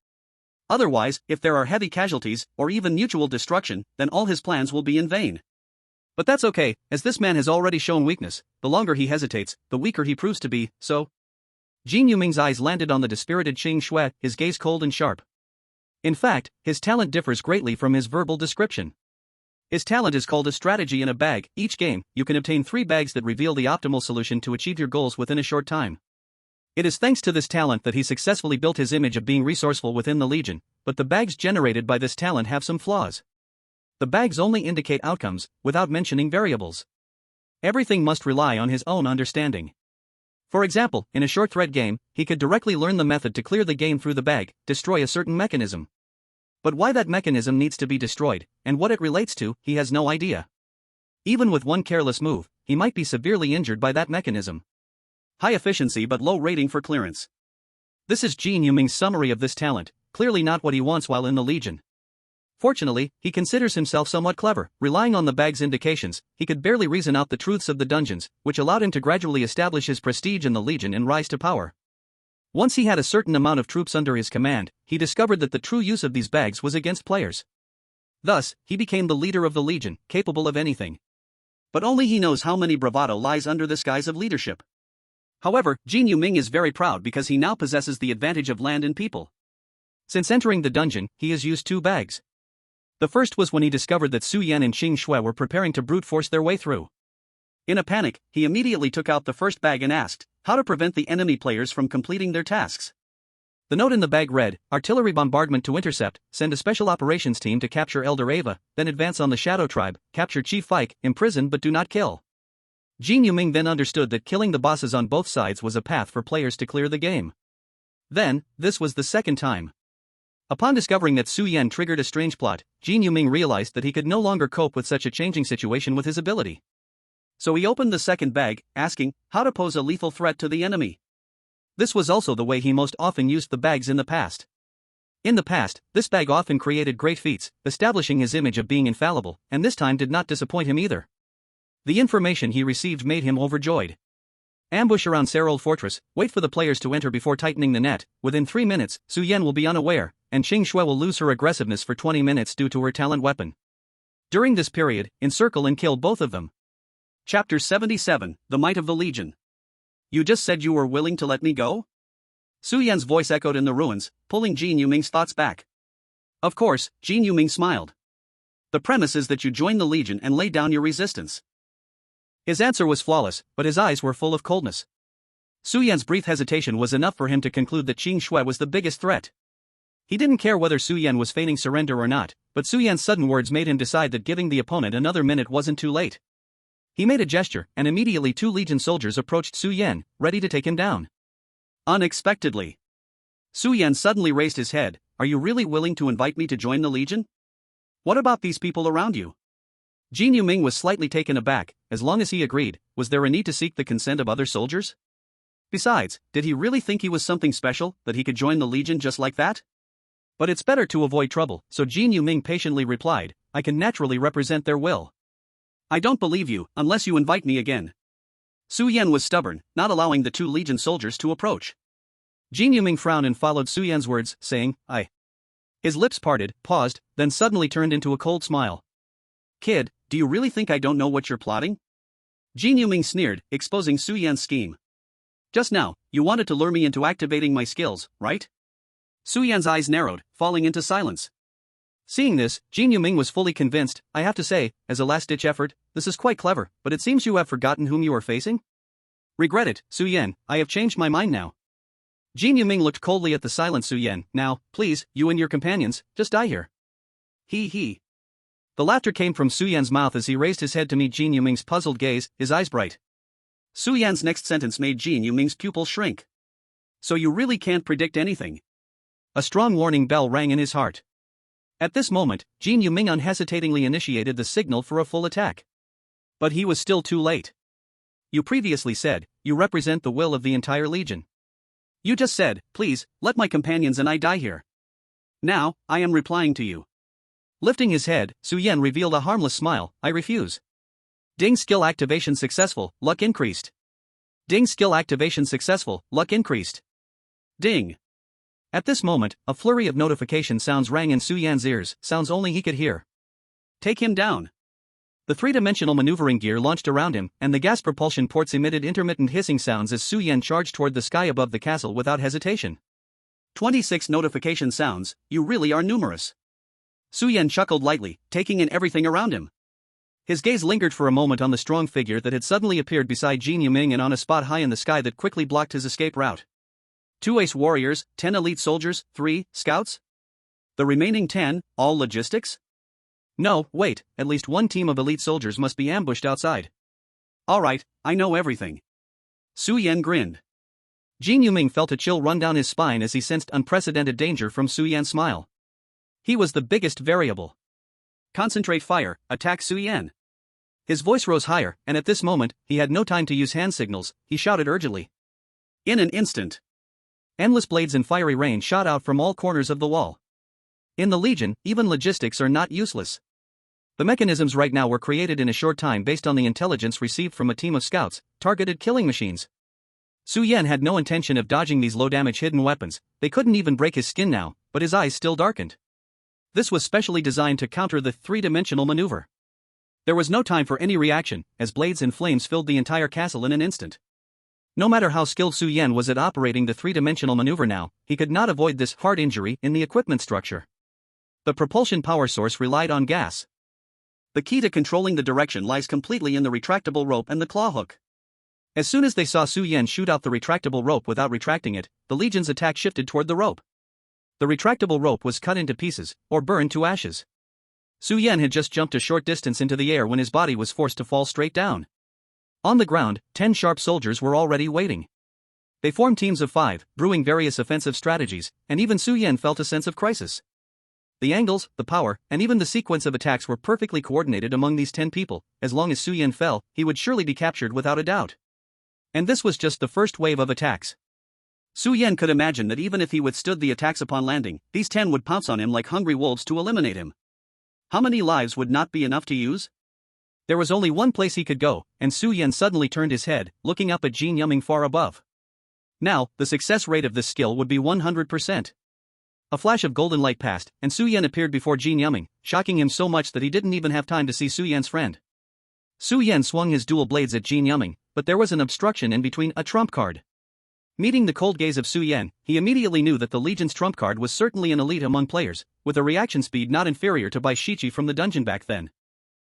Otherwise, if there are heavy casualties, or even mutual destruction, then all his plans will be in vain. But that's okay, as this man has already shown weakness. The longer he hesitates, the weaker he proves to be, so... Jin Yuming's eyes landed on the dispirited Qing Shue, his gaze cold and sharp. In fact, his talent differs greatly from his verbal description. His talent is called a strategy in a bag. Each game, you can obtain 3 bags that reveal the optimal solution to achieve your goals within a short time. It is thanks to this talent that he successfully built his image of being resourceful within the Legion, but the bags generated by this talent have some flaws. The bags only indicate outcomes, without mentioning variables. Everything must rely on his own understanding. For example, in a short thread game, he could directly learn the method to clear the game through the bag, destroy a certain mechanism. But why that mechanism needs to be destroyed, and what it relates to, he has no idea. Even with one careless move, he might be severely injured by that mechanism. High efficiency but low rating for clearance. This is Jin Yuming's summary of this talent, clearly not what he wants while in the Legion. Fortunately, he considers himself somewhat clever. Relying on the bag's indications, he could barely reason out the truths of the dungeons, which allowed him to gradually establish his prestige in the Legion and rise to power. Once he had a certain amount of troops under his command, he discovered that the true use of these bags was against players. Thus, he became the leader of the Legion, capable of anything. But only he knows how many bravado lies under the guise of leadership. However, Jin Yuming is very proud because he now possesses the advantage of land and people. Since entering the dungeon, he has used 2 bags. The first was when he discovered that Su Yan and Qing Shue were preparing to brute force their way through. In a panic, he immediately took out the first bag and asked how to prevent the enemy players from completing their tasks. The note in the bag read, artillery bombardment to intercept, send a special operations team to capture Elder Ava, then advance on the Shadow Tribe, capture Chief Fike, imprison but do not kill. Jin Yuming then understood that killing the bosses on both sides was a path for players to clear the game. Then, this was the second time. Upon discovering that Su Yan triggered a strange plot, Jin Yuming realized that he could no longer cope with such a changing situation with his ability. So he opened the second bag, asking how to pose a lethal threat to the enemy. This was also the way he most often used the bags in the past. In the past, this bag often created great feats, establishing his image of being infallible, and this time did not disappoint him either. The information he received made him overjoyed. Ambush around Serold Fortress, wait for the players to enter before tightening the net. Within 3 minutes, Su Yan will be unaware, and Qing Shue will lose her aggressiveness for 20 minutes due to her talent weapon. During this period, encircle and kill both of them. Chapter 77, The Might of the Legion. You just said you were willing to let me go? Su Yan's voice echoed in the ruins, pulling Jin Yuming's thoughts back. Of course, Jin Yuming smiled. The premise is that you join the Legion and lay down your resistance. His answer was flawless, but his eyes were full of coldness. Su Yan's brief hesitation was enough for him to conclude that Qing Shue was the biggest threat. He didn't care whether Su Yan was feigning surrender or not, but Su Yan's sudden words made him decide that giving the opponent another minute wasn't too late. He made a gesture, and immediately 2 Legion soldiers approached Su Yan, ready to take him down. Unexpectedly, Su Yan suddenly raised his head. Are you really willing to invite me to join the Legion? What about these people around you? Jin Yuming was slightly taken aback. As long as he agreed, was there a need to seek the consent of other soldiers? Besides, did he really think he was something special, that he could join the Legion just like that? But it's better to avoid trouble, so Jin Yuming patiently replied, I can naturally represent their will. I don't believe you, unless you invite me again. Su Yan was stubborn, not allowing the 2 Legion soldiers to approach. Jin Yuming frowned and followed Su Yan's words, saying, I. His lips parted, paused, then suddenly turned into a cold smile. Kid, do you really think I don't know what you're plotting? Jin Yuming sneered, exposing Su Yan's scheme. Just now, you wanted to lure me into activating my skills, right? Su Yan's eyes narrowed, falling into silence. Seeing this, Jin Yuming was fully convinced. I have to say, as a last-ditch effort, this is quite clever, but it seems you have forgotten whom you are facing? Regret it, Su Yan, I have changed my mind now. Jin Yuming looked coldly at the silent Su Yan. Now, please, you and your companions, just die here. He. The laughter came from Su Yan's mouth as he raised his head to meet Jin Yuming's puzzled gaze, his eyes bright. Su Yan's next sentence made Jin Yuming's pupil shrink. So you really can't predict anything. A strong warning bell rang in his heart. At this moment, Jin Yuming unhesitatingly initiated the signal for a full attack. But he was still too late. You previously said, you represent the will of the entire legion. You just said, please, let my companions and I die here. Now, I am replying to you. Lifting his head, Su Yan revealed a harmless smile. I refuse. Ding, skill activation successful, luck increased. Ding, skill activation successful, luck increased. Ding. At this moment, a flurry of notification sounds rang in Su Yan's ears, sounds only he could hear. Take him down. The three-dimensional maneuvering gear launched around him, and the gas propulsion ports emitted intermittent hissing sounds as Su Yan charged toward the sky above the castle without hesitation. 26 notification sounds, you really are numerous. Su Yan chuckled lightly, taking in everything around him. His gaze lingered for a moment on the strong figure that had suddenly appeared beside Jin Yuming and on a spot high in the sky that quickly blocked his escape route. 2 ace warriors, 10 elite soldiers, 3 scouts? The remaining 10, all logistics? No, wait, at least one team of elite soldiers must be ambushed outside. Alright, I know everything. Su Yan grinned. Jin Yuming felt a chill run down his spine as he sensed unprecedented danger from Su Yan's smile. He was the biggest variable. Concentrate fire, attack Su Yan. His voice rose higher, and at this moment, he had no time to use hand signals, he shouted urgently. In an instant. Endless blades in fiery rain shot out from all corners of the wall. In the Legion, even logistics are not useless. The mechanisms right now were created in a short time based on the intelligence received from a team of scouts, targeted killing machines. Su Yan had no intention of dodging these low-damage hidden weapons, they couldn't even break his skin now, but his eyes still darkened. This was specially designed to counter the three-dimensional maneuver. There was no time for any reaction, as blades and flames filled the entire castle in an instant. No matter how skilled Su Yan was at operating the three-dimensional maneuver now, he could not avoid this hard injury in the equipment structure. The propulsion power source relied on gas. The key to controlling the direction lies completely in the retractable rope and the claw hook. As soon as they saw Su Yan shoot out the retractable rope without retracting it, the Legion's attack shifted toward the rope. The retractable rope was cut into pieces, or burned to ashes. Su Yan had just jumped a short distance into the air when his body was forced to fall straight down. On the ground, 10 sharp soldiers were already waiting. They formed teams of 5, brewing various offensive strategies, and even Su Yan felt a sense of crisis. The angles, the power, and even the sequence of attacks were perfectly coordinated among these 10 people. As long as Su Yan fell, he would surely be captured without a doubt. And this was just the first wave of attacks. Su Yan could imagine that even if he withstood the attacks upon landing, these 10 would pounce on him like hungry wolves to eliminate him. How many lives would not be enough to use? There was only one place he could go, and Su Yan suddenly turned his head, looking up at Jin Yuming far above. Now, the success rate of this skill would be 100%. A flash of golden light passed, and Su Yan appeared before Jin Yuming, shocking him so much that he didn't even have time to see Su Yan's friend. Su Yan swung his dual blades at Jin Yuming, but there was an obstruction in between, a trump card. Meeting the cold gaze of Su Yan, he immediately knew that the Legion's trump card was certainly an elite among players, with a reaction speed not inferior to Bai Shichi from the dungeon back then.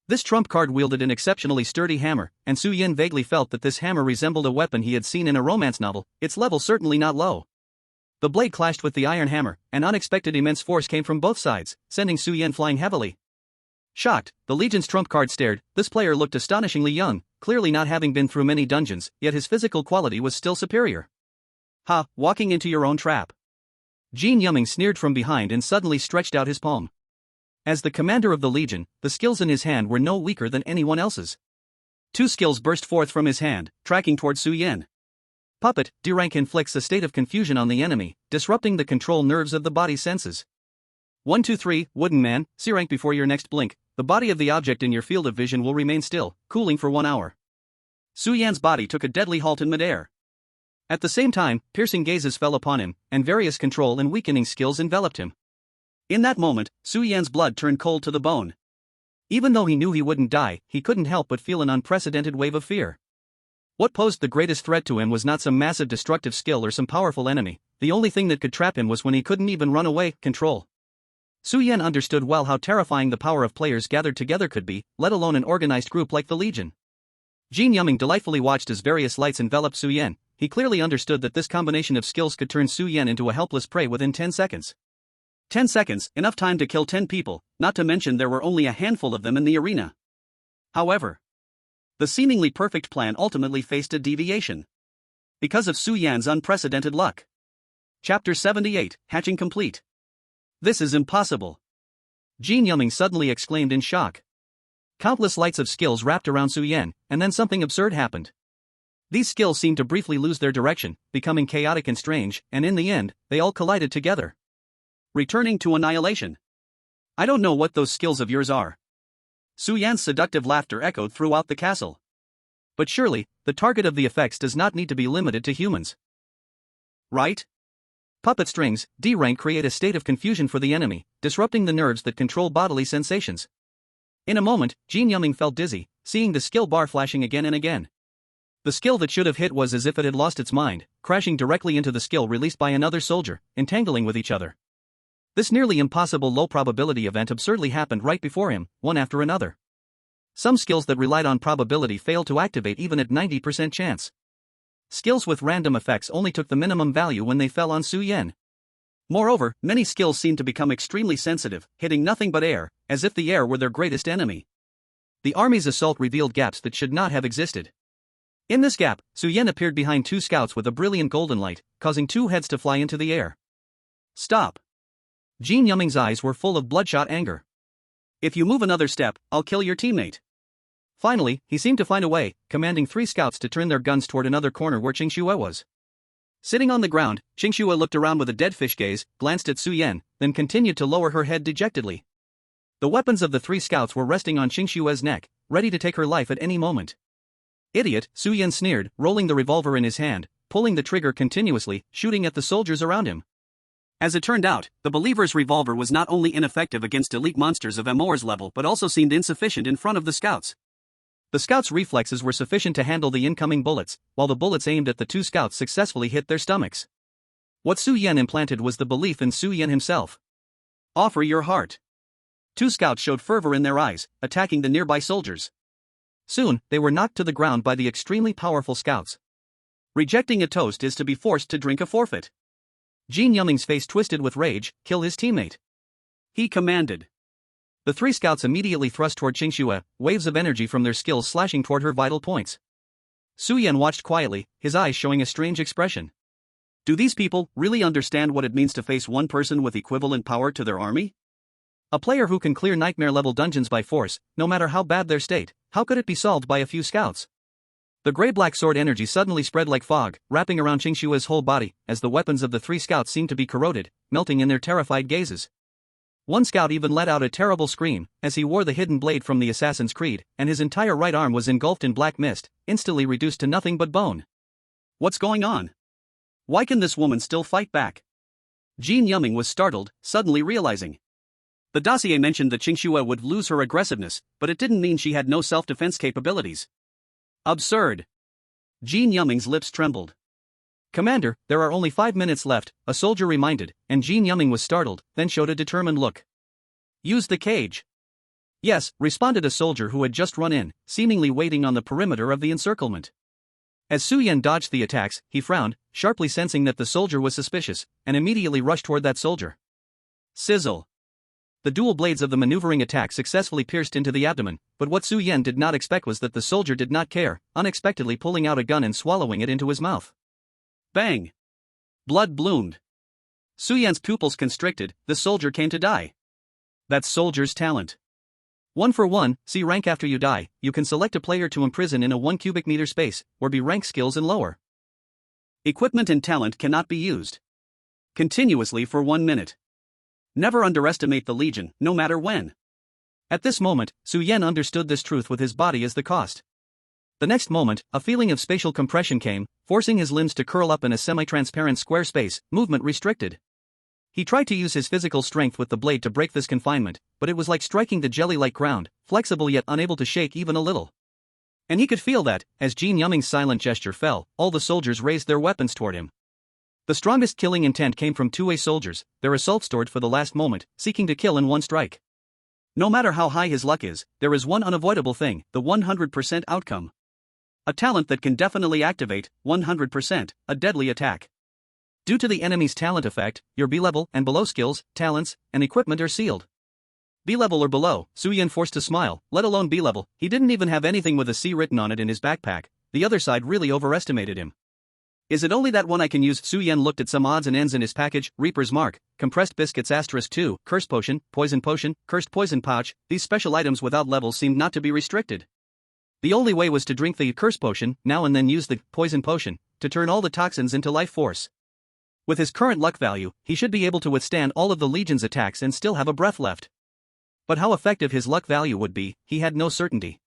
This trump card wielded an exceptionally sturdy hammer, and Su Yan vaguely felt that this hammer resembled a weapon he had seen in a romance novel, its level certainly not low. The blade clashed with the iron hammer, and unexpected immense force came from both sides, sending Su Yan flying heavily. Shocked, the Legion's trump card stared. This player looked astonishingly young, clearly not having been through many dungeons, yet his physical quality was still superior. Ha, walking into your own trap. Jin Yuming sneered from behind and suddenly stretched out his palm. As the commander of the Legion, the skills in his hand were no weaker than anyone else's. 2 skills burst forth from his hand, tracking toward Su Yan. Puppet, D rank inflicts a state of confusion on the enemy, disrupting the control nerves of the body's senses. 1 2 3, Wooden Man, C rank before your next blink, the body of the object in your field of vision will remain still, cooling for 1 hour. Su Yan's body took a deadly halt in midair. At the same time, piercing gazes fell upon him, and various control and weakening skills enveloped him. In that moment, Su Yan's blood turned cold to the bone. Even though he knew he wouldn't die, he couldn't help but feel an unprecedented wave of fear. What posed the greatest threat to him was not some massive destructive skill or some powerful enemy. The only thing that could trap him was when he couldn't even run away. Control. Su Yan understood well how terrifying the power of players gathered together could be, let alone an organized group like the Legion. Jin Yuming delightfully watched as various lights enveloped Su Yan. He clearly understood that this combination of skills could turn Su Yan into a helpless prey within 10 seconds. 10 seconds, enough time to kill 10 people, not to mention there were only a handful of them in the arena. However, the seemingly perfect plan ultimately faced a deviation. Because of Su Yan's unprecedented luck. Chapter 78, Hatching Complete. This is impossible. Jin Yuming suddenly exclaimed in shock. Countless lights of skills wrapped around Su Yan, and then something absurd happened. These skills seemed to briefly lose their direction, becoming chaotic and strange, and in the end, they all collided together. Returning to annihilation. I don't know what those skills of yours are. Su Yan's seductive laughter echoed throughout the castle. But surely, the target of the effects does not need to be limited to humans. Right? Puppet strings, D rank, create a state of confusion for the enemy, disrupting the nerves that control bodily sensations. In a moment, Jin Yuming felt dizzy, seeing the skill bar flashing again and again. The skill that should have hit was as if it had lost its mind, crashing directly into the skill released by another soldier, entangling with each other. This nearly impossible low-probability event absurdly happened right before him, one after another. Some skills that relied on probability failed to activate even at 90% chance. Skills with random effects only took the minimum value when they fell on Su Yan. Moreover, many skills seemed to become extremely sensitive, hitting nothing but air, as if the air were their greatest enemy. The army's assault revealed gaps that should not have existed. In this gap, Su Yan appeared behind two scouts with a brilliant golden light, causing two heads to fly into the air. Stop! Jin Yuming's eyes were full of bloodshot anger. If you move another step, I'll kill your teammate. Finally, he seemed to find a way, commanding three scouts to turn their guns toward another corner where Qingxue was. Sitting on the ground, Qingxue looked around with a dead fish gaze, glanced at Su Yan, then continued to lower her head dejectedly. The weapons of the three scouts were resting on Qingxue's neck, ready to take her life at any moment. Idiot, Su Yan sneered, rolling the revolver in his hand, pulling the trigger continuously, shooting at the soldiers around him. As it turned out, the believer's revolver was not only ineffective against elite monsters of Amor's level but also seemed insufficient in front of the scouts. The scouts' reflexes were sufficient to handle the incoming bullets, while the bullets aimed at the two scouts successfully hit their stomachs. What Su Yan implanted was the belief in Su Yan himself. Offer your heart. Two scouts showed fervor in their eyes, attacking the nearby soldiers. Soon, they were knocked to the ground by the extremely powerful scouts. Rejecting a toast is to be forced to drink a forfeit. Jin Yuming's face twisted with rage. Kill his teammate. He commanded. The three scouts immediately thrust toward Qingxue, waves of energy from their skills slashing toward her vital points. Su Yan watched quietly, his eyes showing a strange expression. Do these people really understand what it means to face one person with equivalent power to their army? A player who can clear nightmare-level dungeons by force, no matter how bad their state, how could it be solved by a few scouts? The gray-black sword energy suddenly spread like fog, wrapping around Qingxue's whole body, as the weapons of the three scouts seemed to be corroded, melting in their terrified gazes. One scout even let out a terrible scream, as he wore the hidden blade from the Assassin's Creed, and his entire right arm was engulfed in black mist, instantly reduced to nothing but bone. What's going on? Why can this woman still fight back? Jin Yuming was startled, suddenly realizing. The dossier mentioned that Qingxue would lose her aggressiveness, but it didn't mean she had no self-defense capabilities. Absurd. Jin Yuming's lips trembled. Commander, there are only 5 minutes left, a soldier reminded, and Jin Yuming was startled, then showed a determined look. Use the cage. Yes, responded a soldier who had just run in, seemingly waiting on the perimeter of the encirclement. As Su Yan dodged the attacks, he frowned, sharply sensing that the soldier was suspicious, and immediately rushed toward that soldier. Sizzle. The dual blades of the maneuvering attack successfully pierced into the abdomen, but what Su Yan did not expect was that the soldier did not care, unexpectedly pulling out a gun and swallowing it into his mouth. Bang! Blood bloomed. Su Yan's pupils constricted, the soldier came to die. That's soldier's talent. 1 for 1, see rank after you die. You can select a player to imprison in a 1 cubic meter space, or be rank skills and lower. Equipment and talent cannot be used continuously for 1 minute. Never underestimate the Legion, no matter when. At this moment, Su Yan understood this truth with his body as the cost. The next moment, a feeling of spatial compression came, forcing his limbs to curl up in a semi-transparent square space, movement restricted. He tried to use his physical strength with the blade to break this confinement, but it was like striking the jelly-like ground, flexible yet unable to shake even a little. And he could feel that, as Jin Yuming's silent gesture fell, all the soldiers raised their weapons toward him. The strongest killing intent came from two-way soldiers, their assault stored for the last moment, seeking to kill in one strike. No matter how high his luck is, there is one unavoidable thing, the 100% outcome. A talent that can definitely activate, 100%, a deadly attack. Due to the enemy's talent effect, your B-level and below skills, talents, and equipment are sealed. B-level or below, Su Yan forced to smile, let alone B-level, he didn't even have anything with a C written on it in his backpack, the other side really overestimated him. Is it only that one I can use? Su Yan looked at some odds and ends in his package, Reaper's Mark, compressed biscuits *2, cursed potion, cursed poison pouch, these special items without levels seemed not to be restricted. The only way was to drink the curse potion, now and then use the poison potion, to turn all the toxins into life force. With his current luck value, he should be able to withstand all of the Legion's attacks and still have a breath left. But how effective his luck value would be, he had no certainty.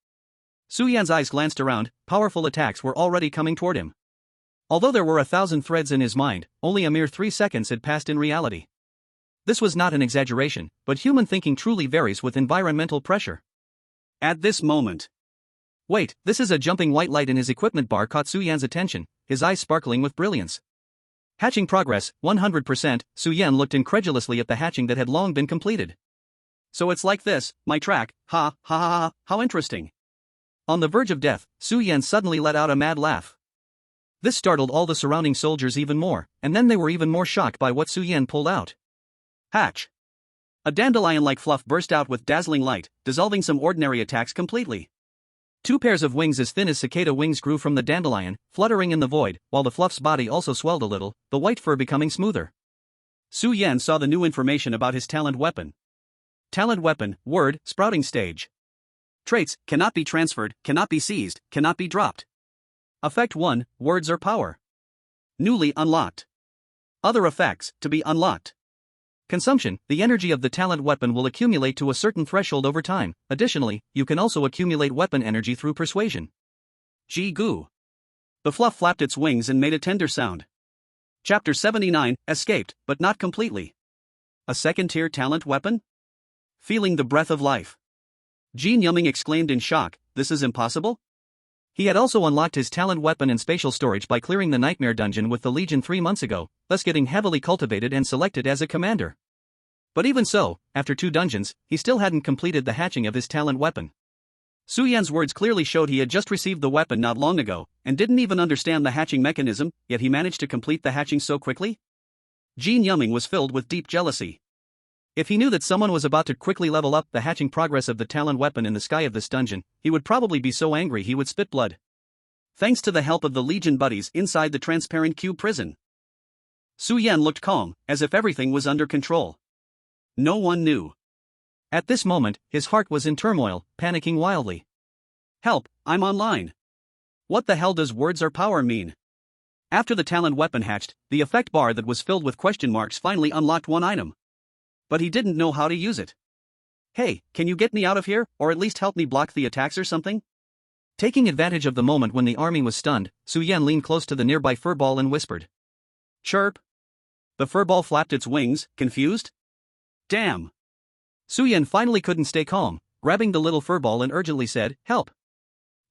Su Yan's eyes glanced around, powerful attacks were already coming toward him. Although there were 1,000 threads in his mind, only a mere 3 seconds had passed in reality. This was not an exaggeration, but human thinking truly varies with environmental pressure. At this moment. Wait, this is a jumping white light in his equipment bar caught Su Yan's attention, his eyes sparkling with brilliance. Hatching progress, 100%, Su Yan looked incredulously at the hatching that had long been completed. So it's like this, my track, ha, ha ha ha, how interesting. On the verge of death, Su Yan suddenly let out a mad laugh. This startled all the surrounding soldiers even more, and then they were even more shocked by what Su Yan pulled out. Hatch. A dandelion-like fluff burst out with dazzling light, dissolving some ordinary attacks completely. 2 pairs of wings as thin as cicada wings grew from the dandelion, fluttering in the void, while the fluff's body also swelled a little, the white fur becoming smoother. Su Yan saw the new information about his talent weapon. Talent weapon, word, sprouting stage. Traits, cannot be transferred, cannot be seized, cannot be dropped. Effect 1, words or power. Newly unlocked. Other effects, to be unlocked. Consumption, the energy of the talent weapon will accumulate to a certain threshold over time. Additionally, you can also accumulate weapon energy through persuasion. Gee goo. The fluff flapped its wings and made a tender sound. Chapter 79, escaped, but not completely. A second-tier talent weapon? Feeling the breath of life. Jean Yumming exclaimed in shock, this is impossible? He had also unlocked his talent weapon and spatial storage by clearing the Nightmare Dungeon with the Legion 3 months ago, thus getting heavily cultivated and selected as a commander. But even so, after 2 dungeons, he still hadn't completed the hatching of his talent weapon. Su Yan's words clearly showed he had just received the weapon not long ago, and didn't even understand the hatching mechanism, yet he managed to complete the hatching so quickly? Jean Yumming was filled with deep jealousy. If he knew that someone was about to quickly level up the hatching progress of the talent weapon in the sky of this dungeon, he would probably be so angry he would spit blood. Thanks to the help of the Legion buddies inside the transparent cube prison. Su Yan looked calm, as if everything was under control. No one knew. At this moment, his heart was in turmoil, panicking wildly. Help, I'm online. What the hell does words or power mean? After the talent weapon hatched, the effect bar that was filled with question marks finally unlocked one item. But he didn't know how to use it. Hey, can you get me out of here, or at least help me block the attacks or something? Taking advantage of the moment when the army was stunned, Su Yan leaned close to the nearby furball and whispered. Chirp. The furball flapped its wings, confused. Damn. Su Yan finally couldn't stay calm, grabbing the little furball and urgently said, help.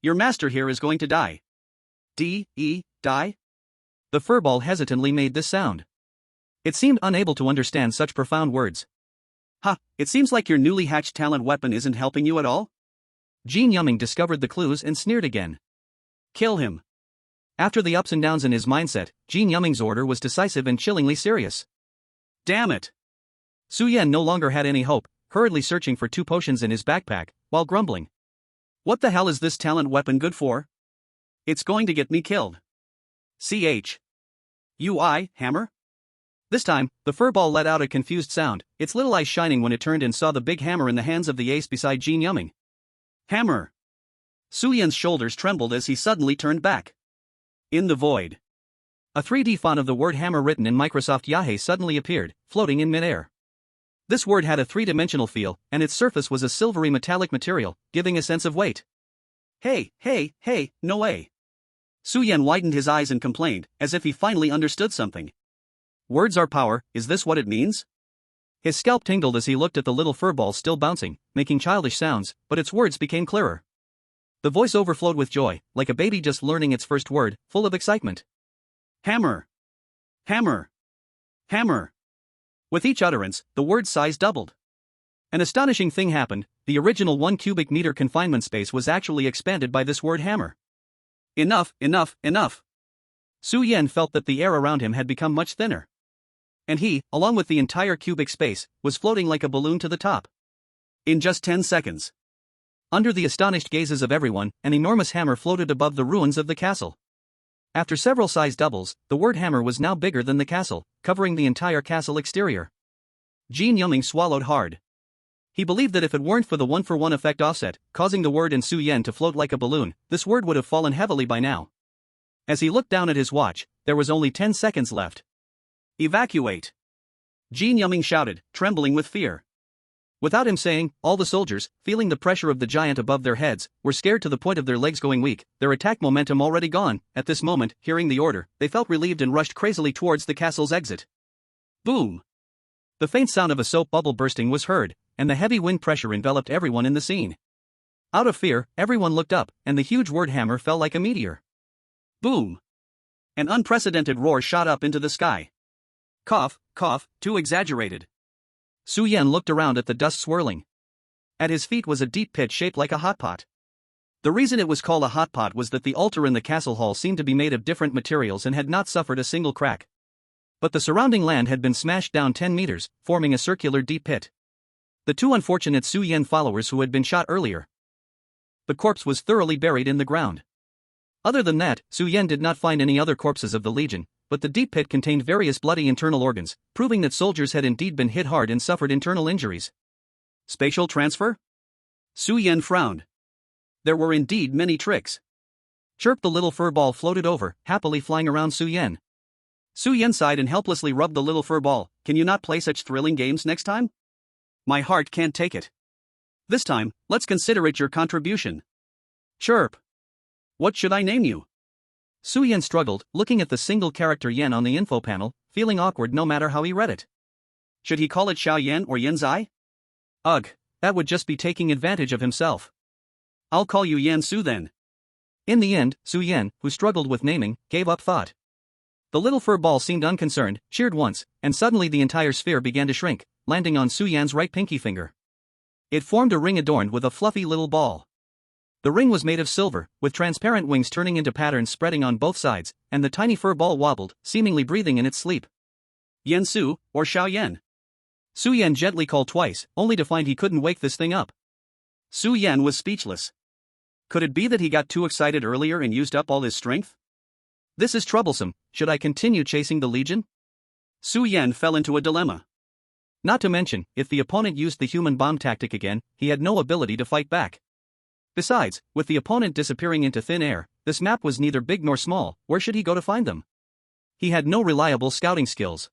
Your master here is going to die. Die? The furball hesitantly made this sound. It seemed unable to understand such profound words. It seems like your newly hatched talent weapon isn't helping you at all? Jean Yumming discovered the clues and sneered again. Kill him. After the ups and downs in his mindset, Jean Yumming's order was decisive and chillingly serious. Damn it. Su Yan no longer had any hope, hurriedly searching for 2 potions in his backpack, while grumbling. What the hell is this talent weapon good for? It's going to get me killed. UI, hammer? This time, the furball let out a confused sound, its little eyes shining when it turned and saw the big hammer in the hands of the ace beside Jean Yumming. Hammer. Su Yan's shoulders trembled as he suddenly turned back. In the void. A 3D font of the word hammer written in Microsoft Yahoo suddenly appeared, floating in midair. This word had a 3-dimensional feel, and its surface was a silvery metallic material, giving a sense of weight. Hey, no way. Su Yan widened his eyes and complained, as if he finally understood something. Words are power, is this what it means? His scalp tingled as he looked at the little furball still bouncing, making childish sounds, but its words became clearer. The voice overflowed with joy, like a baby just learning its first word, full of excitement. Hammer. Hammer! Hammer! With each utterance, the word size doubled. An astonishing thing happened: the original 1 cubic meter confinement space was actually expanded by this word hammer. Enough, enough, enough! Su Yan felt that the air around him had become much thinner. And he, along with the entire cubic space, was floating like a balloon to the top. In just 10 seconds. Under the astonished gazes of everyone, an enormous hammer floated above the ruins of the castle. After several size doubles, the word hammer was now bigger than the castle, covering the entire castle exterior. Jin Yuming swallowed hard. He believed that if it weren't for the 1-for-1 effect offset, causing the word and Su Yan to float like a balloon, this word would have fallen heavily by now. As he looked down at his watch, there was only 10 seconds left. Evacuate! Jin Yuming shouted, trembling with fear. Without him saying, all the soldiers, feeling the pressure of the giant above their heads, were scared to the point of their legs going weak, their attack momentum already gone. At this moment, hearing the order, they felt relieved and rushed crazily towards the castle's exit. Boom! The faint sound of a soap bubble bursting was heard, and the heavy wind pressure enveloped everyone in the scene. Out of fear, everyone looked up, and the huge word hammer fell like a meteor. Boom! An unprecedented roar shot up into the sky. Cough, cough, too exaggerated. Su Yan looked around at the dust swirling. At his feet was a deep pit shaped like a hot pot. The reason it was called a hot pot was that the altar in the castle hall seemed to be made of different materials and had not suffered a single crack. But the surrounding land had been smashed down 10 meters, forming a circular deep pit. The two unfortunate Su Yan followers who had been shot earlier. The corpse was thoroughly buried in the ground. Other than that, Su Yan did not find any other corpses of the Legion, but the deep pit contained various bloody internal organs, proving that soldiers had indeed been hit hard and suffered internal injuries. Spatial transfer? Su Yan frowned. There were indeed many tricks. Chirp, the little fur ball floated over, happily flying around Su Yan. Su Yan sighed and helplessly rubbed the little fur ball. Can you not play such thrilling games next time? My heart can't take it. This time, let's consider it your contribution. Chirp. What should I name you? Su Yan struggled, looking at the single character Yan on the info panel, feeling awkward no matter how he read it. Should he call it Xiao Yan or Yan Zai? Ugh, that would just be taking advantage of himself. I'll call you Yan Su then. In the end, Su Yan, who struggled with naming, gave up thought. The little fur ball seemed unconcerned, cheered once, and suddenly the entire sphere began to shrink, landing on Su Yan's right pinky finger. It formed a ring adorned with a fluffy little ball. The ring was made of silver, with transparent wings turning into patterns spreading on both sides, and the tiny fur ball wobbled, seemingly breathing in its sleep. Yan Su, or Xiao Yan? Su Yan gently called twice, only to find he couldn't wake this thing up. Su Yan was speechless. Could it be that he got too excited earlier and used up all his strength? This is troublesome. Should I continue chasing the Legion? Su Yan fell into a dilemma. Not to mention, if the opponent used the human bomb tactic again, he had no ability to fight back. Besides, with the opponent disappearing into thin air, this map was neither big nor small. Where should he go to find them? He had no reliable scouting skills.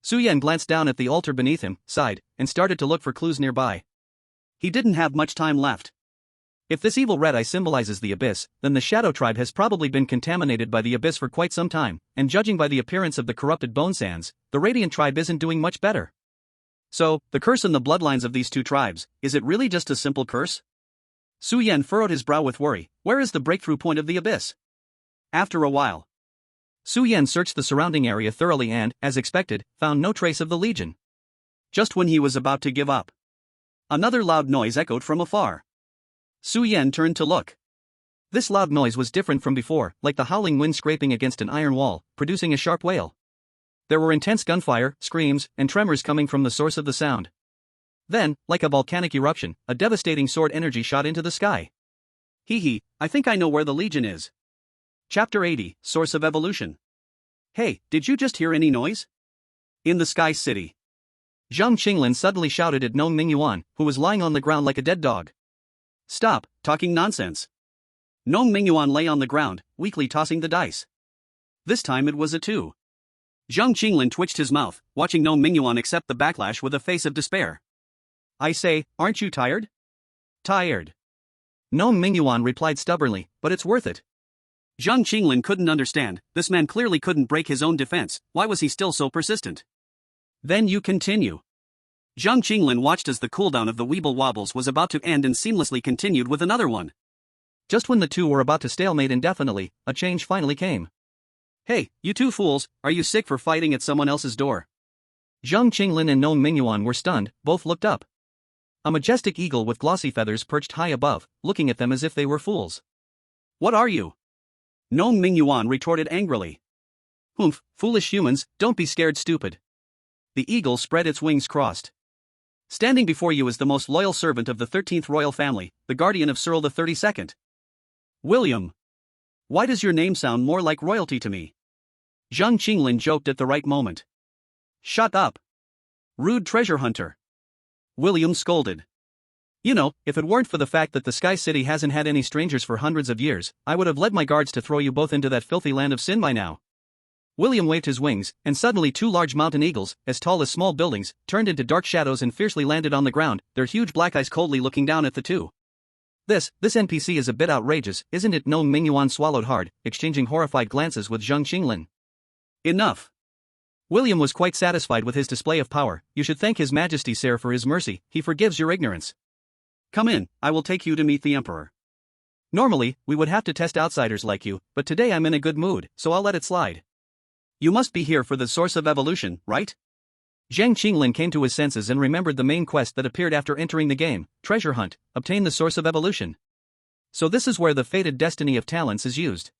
Su Yan glanced down at the altar beneath him, sighed, and started to look for clues nearby. He didn't have much time left. If this evil red eye symbolizes the abyss, then the Shadow Tribe has probably been contaminated by the abyss for quite some time, and judging by the appearance of the corrupted bone sands, the Radiant Tribe isn't doing much better. So, the curse in the bloodlines of these two tribes, is it really just a simple curse? Su Yan furrowed his brow with worry. Where is the breakthrough point of the abyss? After a while, Su Yan searched the surrounding area thoroughly and, as expected, found no trace of the Legion. Just when he was about to give up, another loud noise echoed from afar. Su Yan turned to look. This loud noise was different from before, like the howling wind scraping against an iron wall, producing a sharp wail. There were intense gunfire, screams, and tremors coming from the source of the sound. Then, like a volcanic eruption, a devastating sword energy shot into the sky. Hee, I think I know where the Legion is. Chapter 80, Source of Evolution. Hey, did you just hear any noise? In the Sky City. Zhang Qinglin suddenly shouted at Nong Mingyuan, who was lying on the ground like a dead dog. Stop, talking nonsense. Nong Mingyuan lay on the ground, weakly tossing the dice. This time it was a 2. Zhang Qinglin twitched his mouth, watching Nong Mingyuan accept the backlash with a face of despair. I say, aren't you tired? Tired. Nong Mingyuan replied stubbornly, but it's worth it. Zhang Qinglin couldn't understand, this man clearly couldn't break his own defense, why was he still so persistent? Then you continue. Zhang Qinglin watched as the cooldown of the Weeble Wobbles was about to end and seamlessly continued with another one. Just when the two were about to stalemate indefinitely, a change finally came. Hey, you two fools, are you sick for fighting at someone else's door? Zhang Qinglin and Nong Mingyuan were stunned, both looked up. A majestic eagle with glossy feathers perched high above, looking at them as if they were fools. What are you? Nong Mingyuan retorted angrily. Humph, foolish humans, don't be scared stupid. The eagle spread its wings crossed. Standing before you is the most loyal servant of the 13th royal family, the guardian of Cyril the 32nd. William. Why does your name sound more like royalty to me? Zhang Qinglin joked at the right moment. Shut up. Rude treasure hunter. William scolded. You know, if it weren't for the fact that the Sky City hasn't had any strangers for hundreds of years, I would have led my guards to throw you both into that filthy land of sin by now. William waved his wings, and suddenly two large mountain eagles, as tall as small buildings, turned into dark shadows and fiercely landed on the ground, their huge black eyes coldly looking down at the two. This NPC is a bit outrageous, isn't it? Nong Mingyuan swallowed hard, exchanging horrified glances with Zhang Qinglin. Enough. William was quite satisfied with his display of power. You should thank His Majesty, sir, for his mercy, he forgives your ignorance. Come in, I will take you to meet the Emperor. Normally, we would have to test outsiders like you, but today I'm in a good mood, so I'll let it slide. You must be here for the source of evolution, right? Zhang Qinglin came to his senses and remembered the main quest that appeared after entering the game, treasure hunt, obtain the source of evolution. So this is where the fated destiny of talents is used.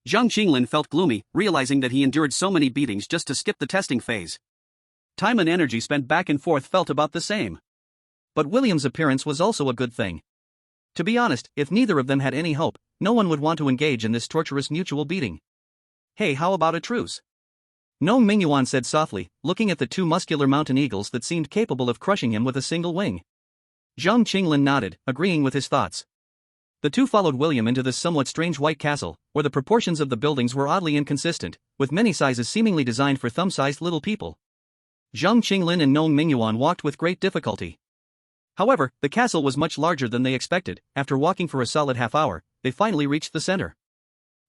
Zhang Qinglin felt gloomy, realizing that he endured so many beatings just to skip the testing phase. Time and energy spent back and forth felt about the same. But William's appearance was also a good thing. To be honest, if neither of them had any hope, no one would want to engage in this torturous mutual beating. Hey, how about a truce? Nong Mingyuan said softly, looking at the two muscular mountain eagles that seemed capable of crushing him with a single wing. Zhang Qinglin nodded, agreeing with his thoughts. The two followed William into this somewhat strange white castle, where the proportions of the buildings were oddly inconsistent, with many sizes seemingly designed for thumb-sized little people. Zhang Qinglin and Nong Mingyuan walked with great difficulty. However, the castle was much larger than they expected. After walking for a solid half hour, they finally reached the center.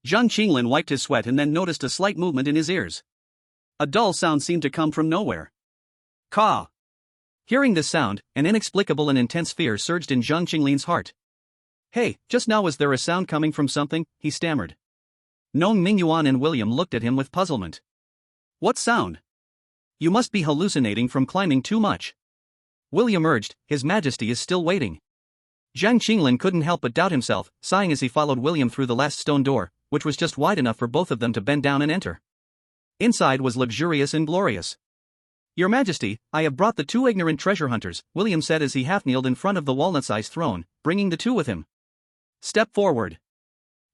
Zhang Qinglin wiped his sweat and then noticed a slight movement in his ears. A dull sound seemed to come from nowhere. Caw! Hearing this sound, an inexplicable and intense fear surged in Zhang Qinglin's heart. Hey, just now was there a sound coming from something? He stammered. Nong Mingyuan and William looked at him with puzzlement. What sound? You must be hallucinating from climbing too much. William urged, His Majesty is still waiting. Zhang Qinglin couldn't help but doubt himself, sighing as he followed William through the last stone door, which was just wide enough for both of them to bend down and enter. Inside was luxurious and glorious. Your Majesty, I have brought the two ignorant treasure hunters, William said as he half-kneeled in front of the walnut-sized throne, bringing the two with him. Step forward.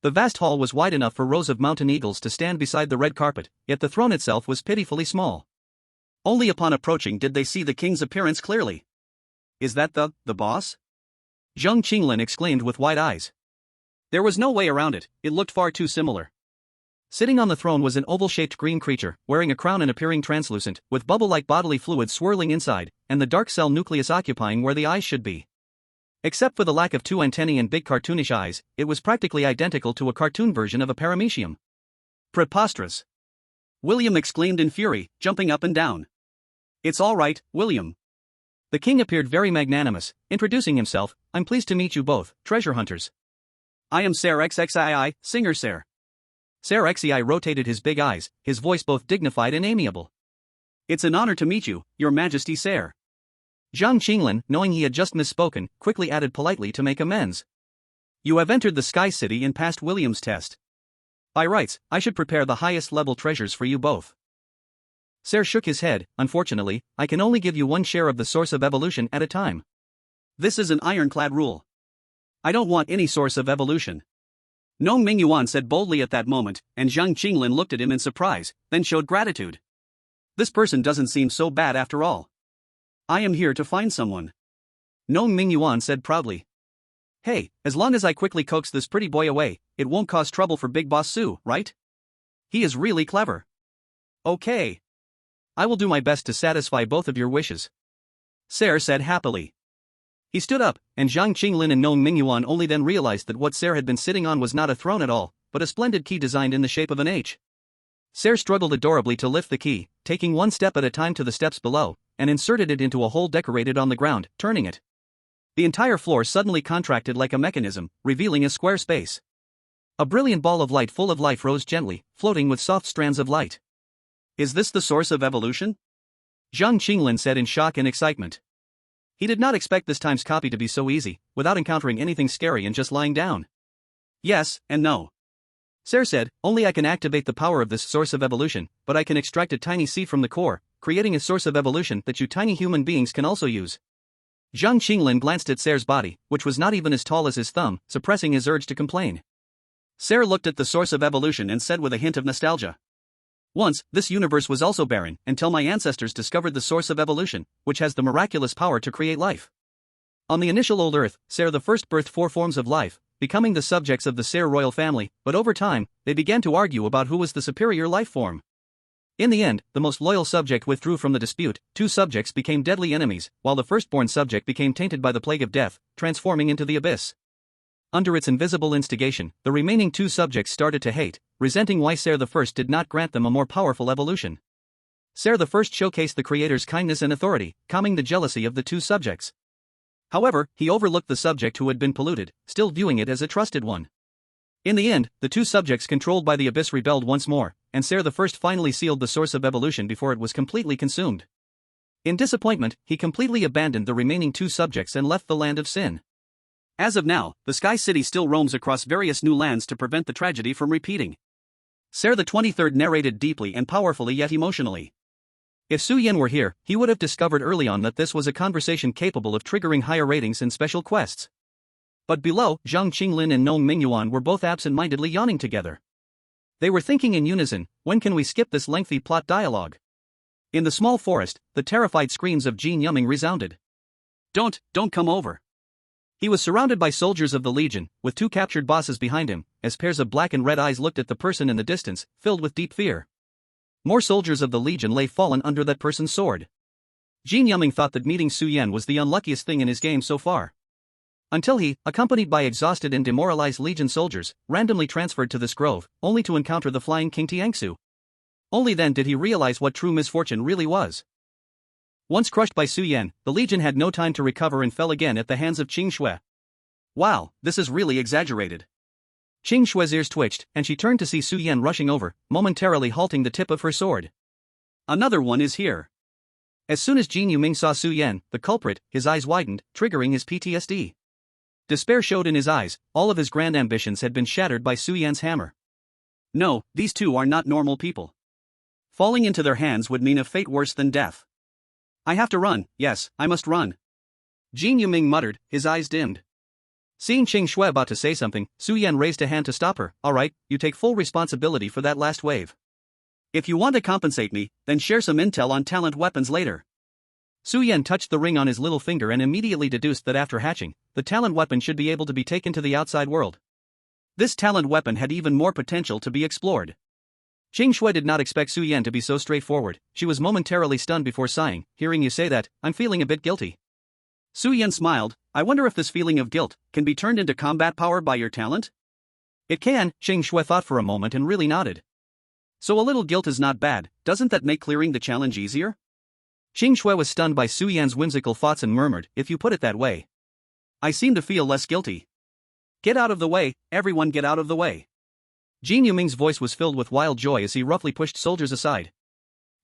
The vast hall was wide enough for rows of mountain eagles to stand beside the red carpet, yet the throne itself was pitifully small. Only upon approaching did they see the king's appearance clearly. Is that the boss? Zhang Qinglin exclaimed with wide eyes. There was no way around it, it looked far too similar. Sitting on the throne was an oval-shaped green creature, wearing a crown and appearing translucent, with bubble-like bodily fluid swirling inside, and the dark cell nucleus occupying where the eyes should be. Except for the lack of two antennae and big cartoonish eyes, it was practically identical to a cartoon version of a paramecium. Preposterous! William exclaimed in fury, jumping up and down. It's all right, William. The king appeared very magnanimous, introducing himself. I'm pleased to meet you both, treasure hunters. I am Ser XXII, singer Ser. Ser XXI rotated his big eyes, his voice both dignified and amiable. It's an honor to meet you, your Majesty Ser. Zhang Qinglin, knowing he had just misspoken, quickly added politely to make amends. You have entered the Sky City and passed William's test. By rights, I should prepare the highest level treasures for you both. Ser shook his head. Unfortunately, I can only give you one share of the source of evolution at a time. This is an ironclad rule. I don't want any source of evolution. Nong Mingyuan said boldly at that moment, and Zhang Qinglin looked at him in surprise, then showed gratitude. This person doesn't seem so bad after all. I am here to find someone. Nong Mingyuan said proudly. Hey, as long as I quickly coax this pretty boy away, it won't cause trouble for Big Boss Su, right? He is really clever. Okay. I will do my best to satisfy both of your wishes. Ser said happily. He stood up, and Zhang Qinglin and Nong Mingyuan only then realized that what Ser had been sitting on was not a throne at all, but a splendid key designed in the shape of an H. Ser struggled adorably to lift the key, taking one step at a time to the steps below, and inserted it into a hole decorated on the ground, turning it. The entire floor suddenly contracted like a mechanism, revealing a square space. A brilliant ball of light full of life rose gently, floating with soft strands of light. Is this the source of evolution? Zhang Qinglin said in shock and excitement. He did not expect this time's copy to be so easy, without encountering anything scary and just lying down. Yes, and no. Ser said, only I can activate the power of this source of evolution, but I can extract a tiny seed from the core, creating a source of evolution that you tiny human beings can also use. Zhang Qinglin glanced at Ser's body, which was not even as tall as his thumb, suppressing his urge to complain. Ser looked at the source of evolution and said with a hint of nostalgia. Once, this universe was also barren, until my ancestors discovered the source of evolution, which has the miraculous power to create life. On the initial old Earth, Ser the first birthed 4 forms of life, becoming the subjects of the Ser royal family, but over time, they began to argue about who was the superior life form. In the end, the most loyal subject withdrew from the dispute, 2 subjects became deadly enemies, while the firstborn subject became tainted by the plague of death, transforming into the abyss. Under its invisible instigation, the remaining 2 subjects started to hate, resenting why Ser I did not grant them a more powerful evolution. Ser I showcased the creator's kindness and authority, calming the jealousy of the 2 subjects. However, he overlooked the subject who had been polluted, still viewing it as a trusted one. In the end, the 2 subjects controlled by the abyss rebelled once more, and Ser I finally sealed the source of evolution before it was completely consumed. In disappointment, he completely abandoned the remaining 2 subjects and left the land of sin. As of now, the Sky City still roams across various new lands to prevent the tragedy from repeating. Ser the 23rd narrated deeply and powerfully yet emotionally. If Su Yan were here, he would have discovered early on that this was a conversation capable of triggering higher ratings and special quests. But below, Zhang Qinglin and Nong Mingyuan were both absent-mindedly yawning together. They were thinking in unison, when can we skip this lengthy plot dialogue? In the small forest, the terrified screams of Jin Yuming resounded. Don't come over. He was surrounded by soldiers of the Legion, with 2 captured bosses behind him, as pairs of black and red eyes looked at the person in the distance, filled with deep fear. More soldiers of the Legion lay fallen under that person's sword. Jin Yuming thought that meeting Su Yan was the unluckiest thing in his game so far. Until he, accompanied by exhausted and demoralized Legion soldiers, randomly transferred to this grove, only to encounter the flying King Tiangsu. Only then did he realize what true misfortune really was. Once crushed by Su Yan, the Legion had no time to recover and fell again at the hands of Qing Shui. Wow, this is really exaggerated. Qing Shui's ears twitched, and she turned to see Su Yan rushing over, momentarily halting the tip of her sword. Another one is here. As soon as Jin Yuming saw Su Yan, the culprit, his eyes widened, triggering his PTSD. Despair showed in his eyes, all of his grand ambitions had been shattered by Su Yan's hammer. No, these 2 are not normal people. Falling into their hands would mean a fate worse than death. I have to run, yes, I must run. Jin Yuming muttered, his eyes dimmed. Seeing Qing Shui about to say something, Su Yan raised a hand to stop her. Alright, you take full responsibility for that last wave. If you want to compensate me, then share some intel on talent weapons later. Su Yan touched the ring on his little finger and immediately deduced that after hatching, the talent weapon should be able to be taken to the outside world. This talent weapon had even more potential to be explored. Qing Shui did not expect Su Yan to be so straightforward. She was momentarily stunned before sighing, hearing you say that, I'm feeling a bit guilty. Su Yan smiled, I wonder if this feeling of guilt can be turned into combat power by your talent? It can, Qing Shui thought for a moment and really nodded. So a little guilt is not bad, doesn't that make clearing the challenge easier? Qing Shui was stunned by Su Yan's whimsical thoughts and murmured, if you put it that way. I seem to feel less guilty. Get out of the way, everyone get out of the way. Jin Yuming's voice was filled with wild joy as he roughly pushed soldiers aside.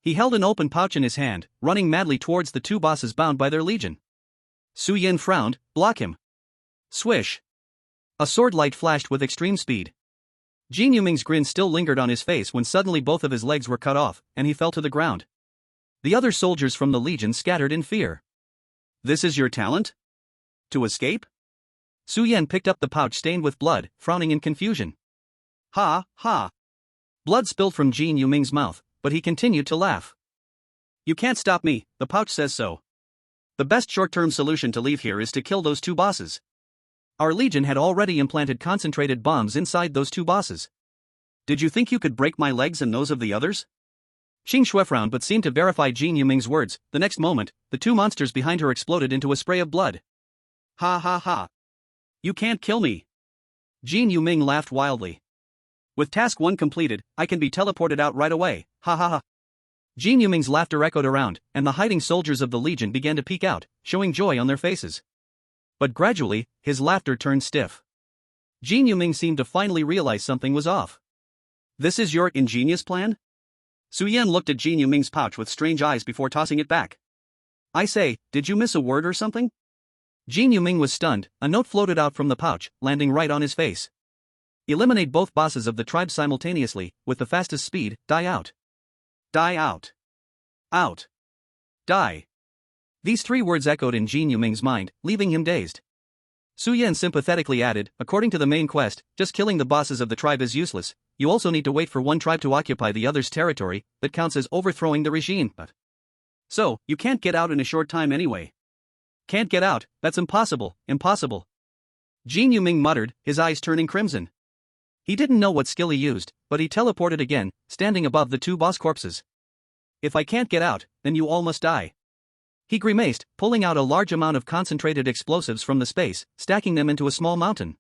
He held an open pouch in his hand, running madly towards the 2 bosses bound by their legion. Su Yan frowned, block him. Swish. A sword light flashed with extreme speed. Jin Yuming's grin still lingered on his face when suddenly both of his legs were cut off, and he fell to the ground. The other soldiers from the Legion scattered in fear. This is your talent? To escape? Su Yan picked up the pouch stained with blood, frowning in confusion. Ha, ha. Blood spilled from Jin Yuming's mouth, but he continued to laugh. You can't stop me, the pouch says so. The best short-term solution to leave here is to kill those 2 bosses. Our Legion had already implanted concentrated bombs inside those 2 bosses. Did you think you could break my legs and those of the others? Qing Shui frowned but seemed to verify Jin Yuming's words. The next moment, the 2 monsters behind her exploded into a spray of blood. Ha ha ha. You can't kill me. Jin Yuming laughed wildly. With task 1 completed, I can be teleported out right away, ha ha ha. Jin Yuming's laughter echoed around, and the hiding soldiers of the Legion began to peek out, showing joy on their faces. But gradually, his laughter turned stiff. Jin Yuming seemed to finally realize something was off. This is your ingenious plan? Su Yan looked at Jin Yuming's pouch with strange eyes before tossing it back. I say, did you miss a word or something? Jin Yuming was stunned. A note floated out from the pouch, landing right on his face. Eliminate both bosses of the tribe simultaneously, with the fastest speed, die out. Die out. Out. Die. These 3 words echoed in Jin Yuming's mind, leaving him dazed. Su Yan sympathetically added, according to the main quest, just killing the bosses of the tribe is useless, you also need to wait for one tribe to occupy the other's territory, that counts as overthrowing the regime. But so, you can't get out in a short time anyway. Can't get out, that's impossible, impossible. Jin Yuming muttered, his eyes turning crimson. He didn't know what skill he used, but he teleported again, standing above the 2 boss corpses. If I can't get out, then you all must die. He grimaced, pulling out a large amount of concentrated explosives from the space, stacking them into a small mountain.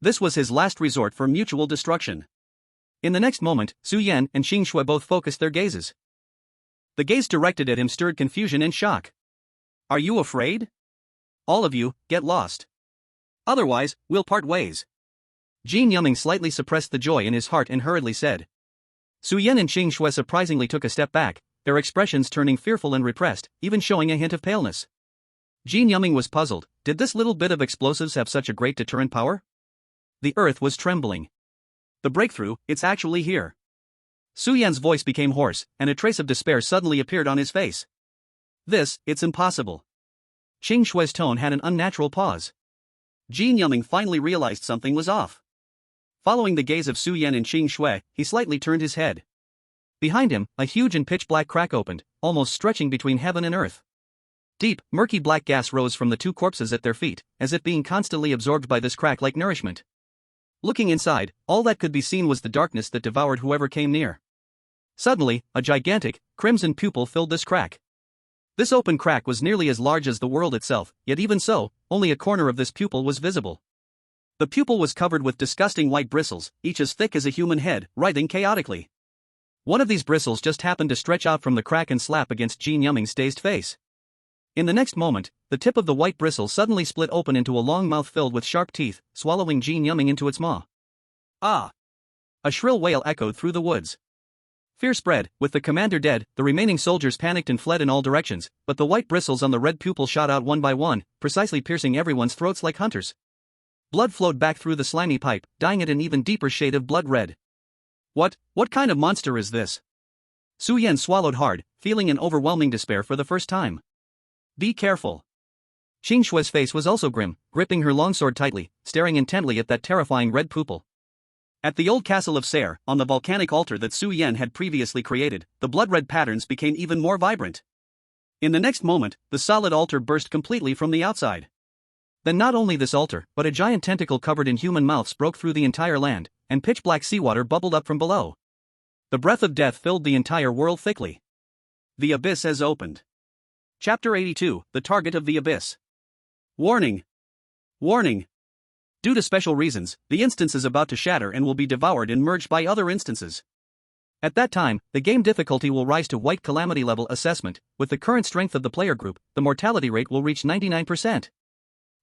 This was his last resort for mutual destruction. In the next moment, Su Yan and Xing Shui both focused their gazes. The gaze directed at him stirred confusion and shock. Are you afraid? All of you, get lost. Otherwise, we'll part ways. Jin Yuming slightly suppressed the joy in his heart and hurriedly said. Su Yan and Xing Shui surprisingly took a step back, their expressions turning fearful and repressed, even showing a hint of paleness. Jin Yuming was puzzled. Did this little bit of explosives have such a great deterrent power? The earth was trembling. The breakthrough, it's actually here. Su Yan's voice became hoarse, and a trace of despair suddenly appeared on his face. It's impossible. Xing Shui's tone had an unnatural pause. Jin Yuming finally realized something was off. Following the gaze of Su Yan and Xing Shui, he slightly turned his head. Behind him, a huge and pitch-black crack opened, almost stretching between heaven and earth. Deep, murky black gas rose from the 2 corpses at their feet, as if being constantly absorbed by this crack like nourishment. Looking inside, all that could be seen was the darkness that devoured whoever came near. Suddenly, a gigantic, crimson pupil filled this crack. This open crack was nearly as large as the world itself, yet even so, only a corner of this pupil was visible. The pupil was covered with disgusting white bristles, each as thick as a human head, writhing chaotically. One of these bristles just happened to stretch out from the crack and slap against Jin Yuming's dazed face. In the next moment, the tip of the white bristle suddenly split open into a long mouth filled with sharp teeth, swallowing Jin Yuming into its maw. Ah! A shrill wail echoed through the woods. Fear spread. With the commander dead, the remaining soldiers panicked and fled in all directions, but the white bristles on the red pupil shot out one by one, precisely piercing everyone's throats like hunters. Blood flowed back through the slimy pipe, dyeing it an even deeper shade of blood red. What kind of monster is this? Su Yan swallowed hard, feeling an overwhelming despair for the first time. Be careful. Xing Shui's face was also grim, gripping her longsword tightly, staring intently at that terrifying red pupil. At the old castle of Saer, on the volcanic altar that Su Yan had previously created, the blood-red patterns became even more vibrant. In the next moment, the solid altar burst completely from the outside. Then not only this altar, but a giant tentacle covered in human mouths broke through the entire land, and pitch-black seawater bubbled up from below. The breath of death filled the entire world thickly. The abyss has opened. Chapter 82, The Target of the Abyss. Warning! Warning! Due to special reasons, the instance is about to shatter and will be devoured and merged by other instances. At that time, the game difficulty will rise to White Calamity level assessment. With the current strength of the player group, the mortality rate will reach 99%.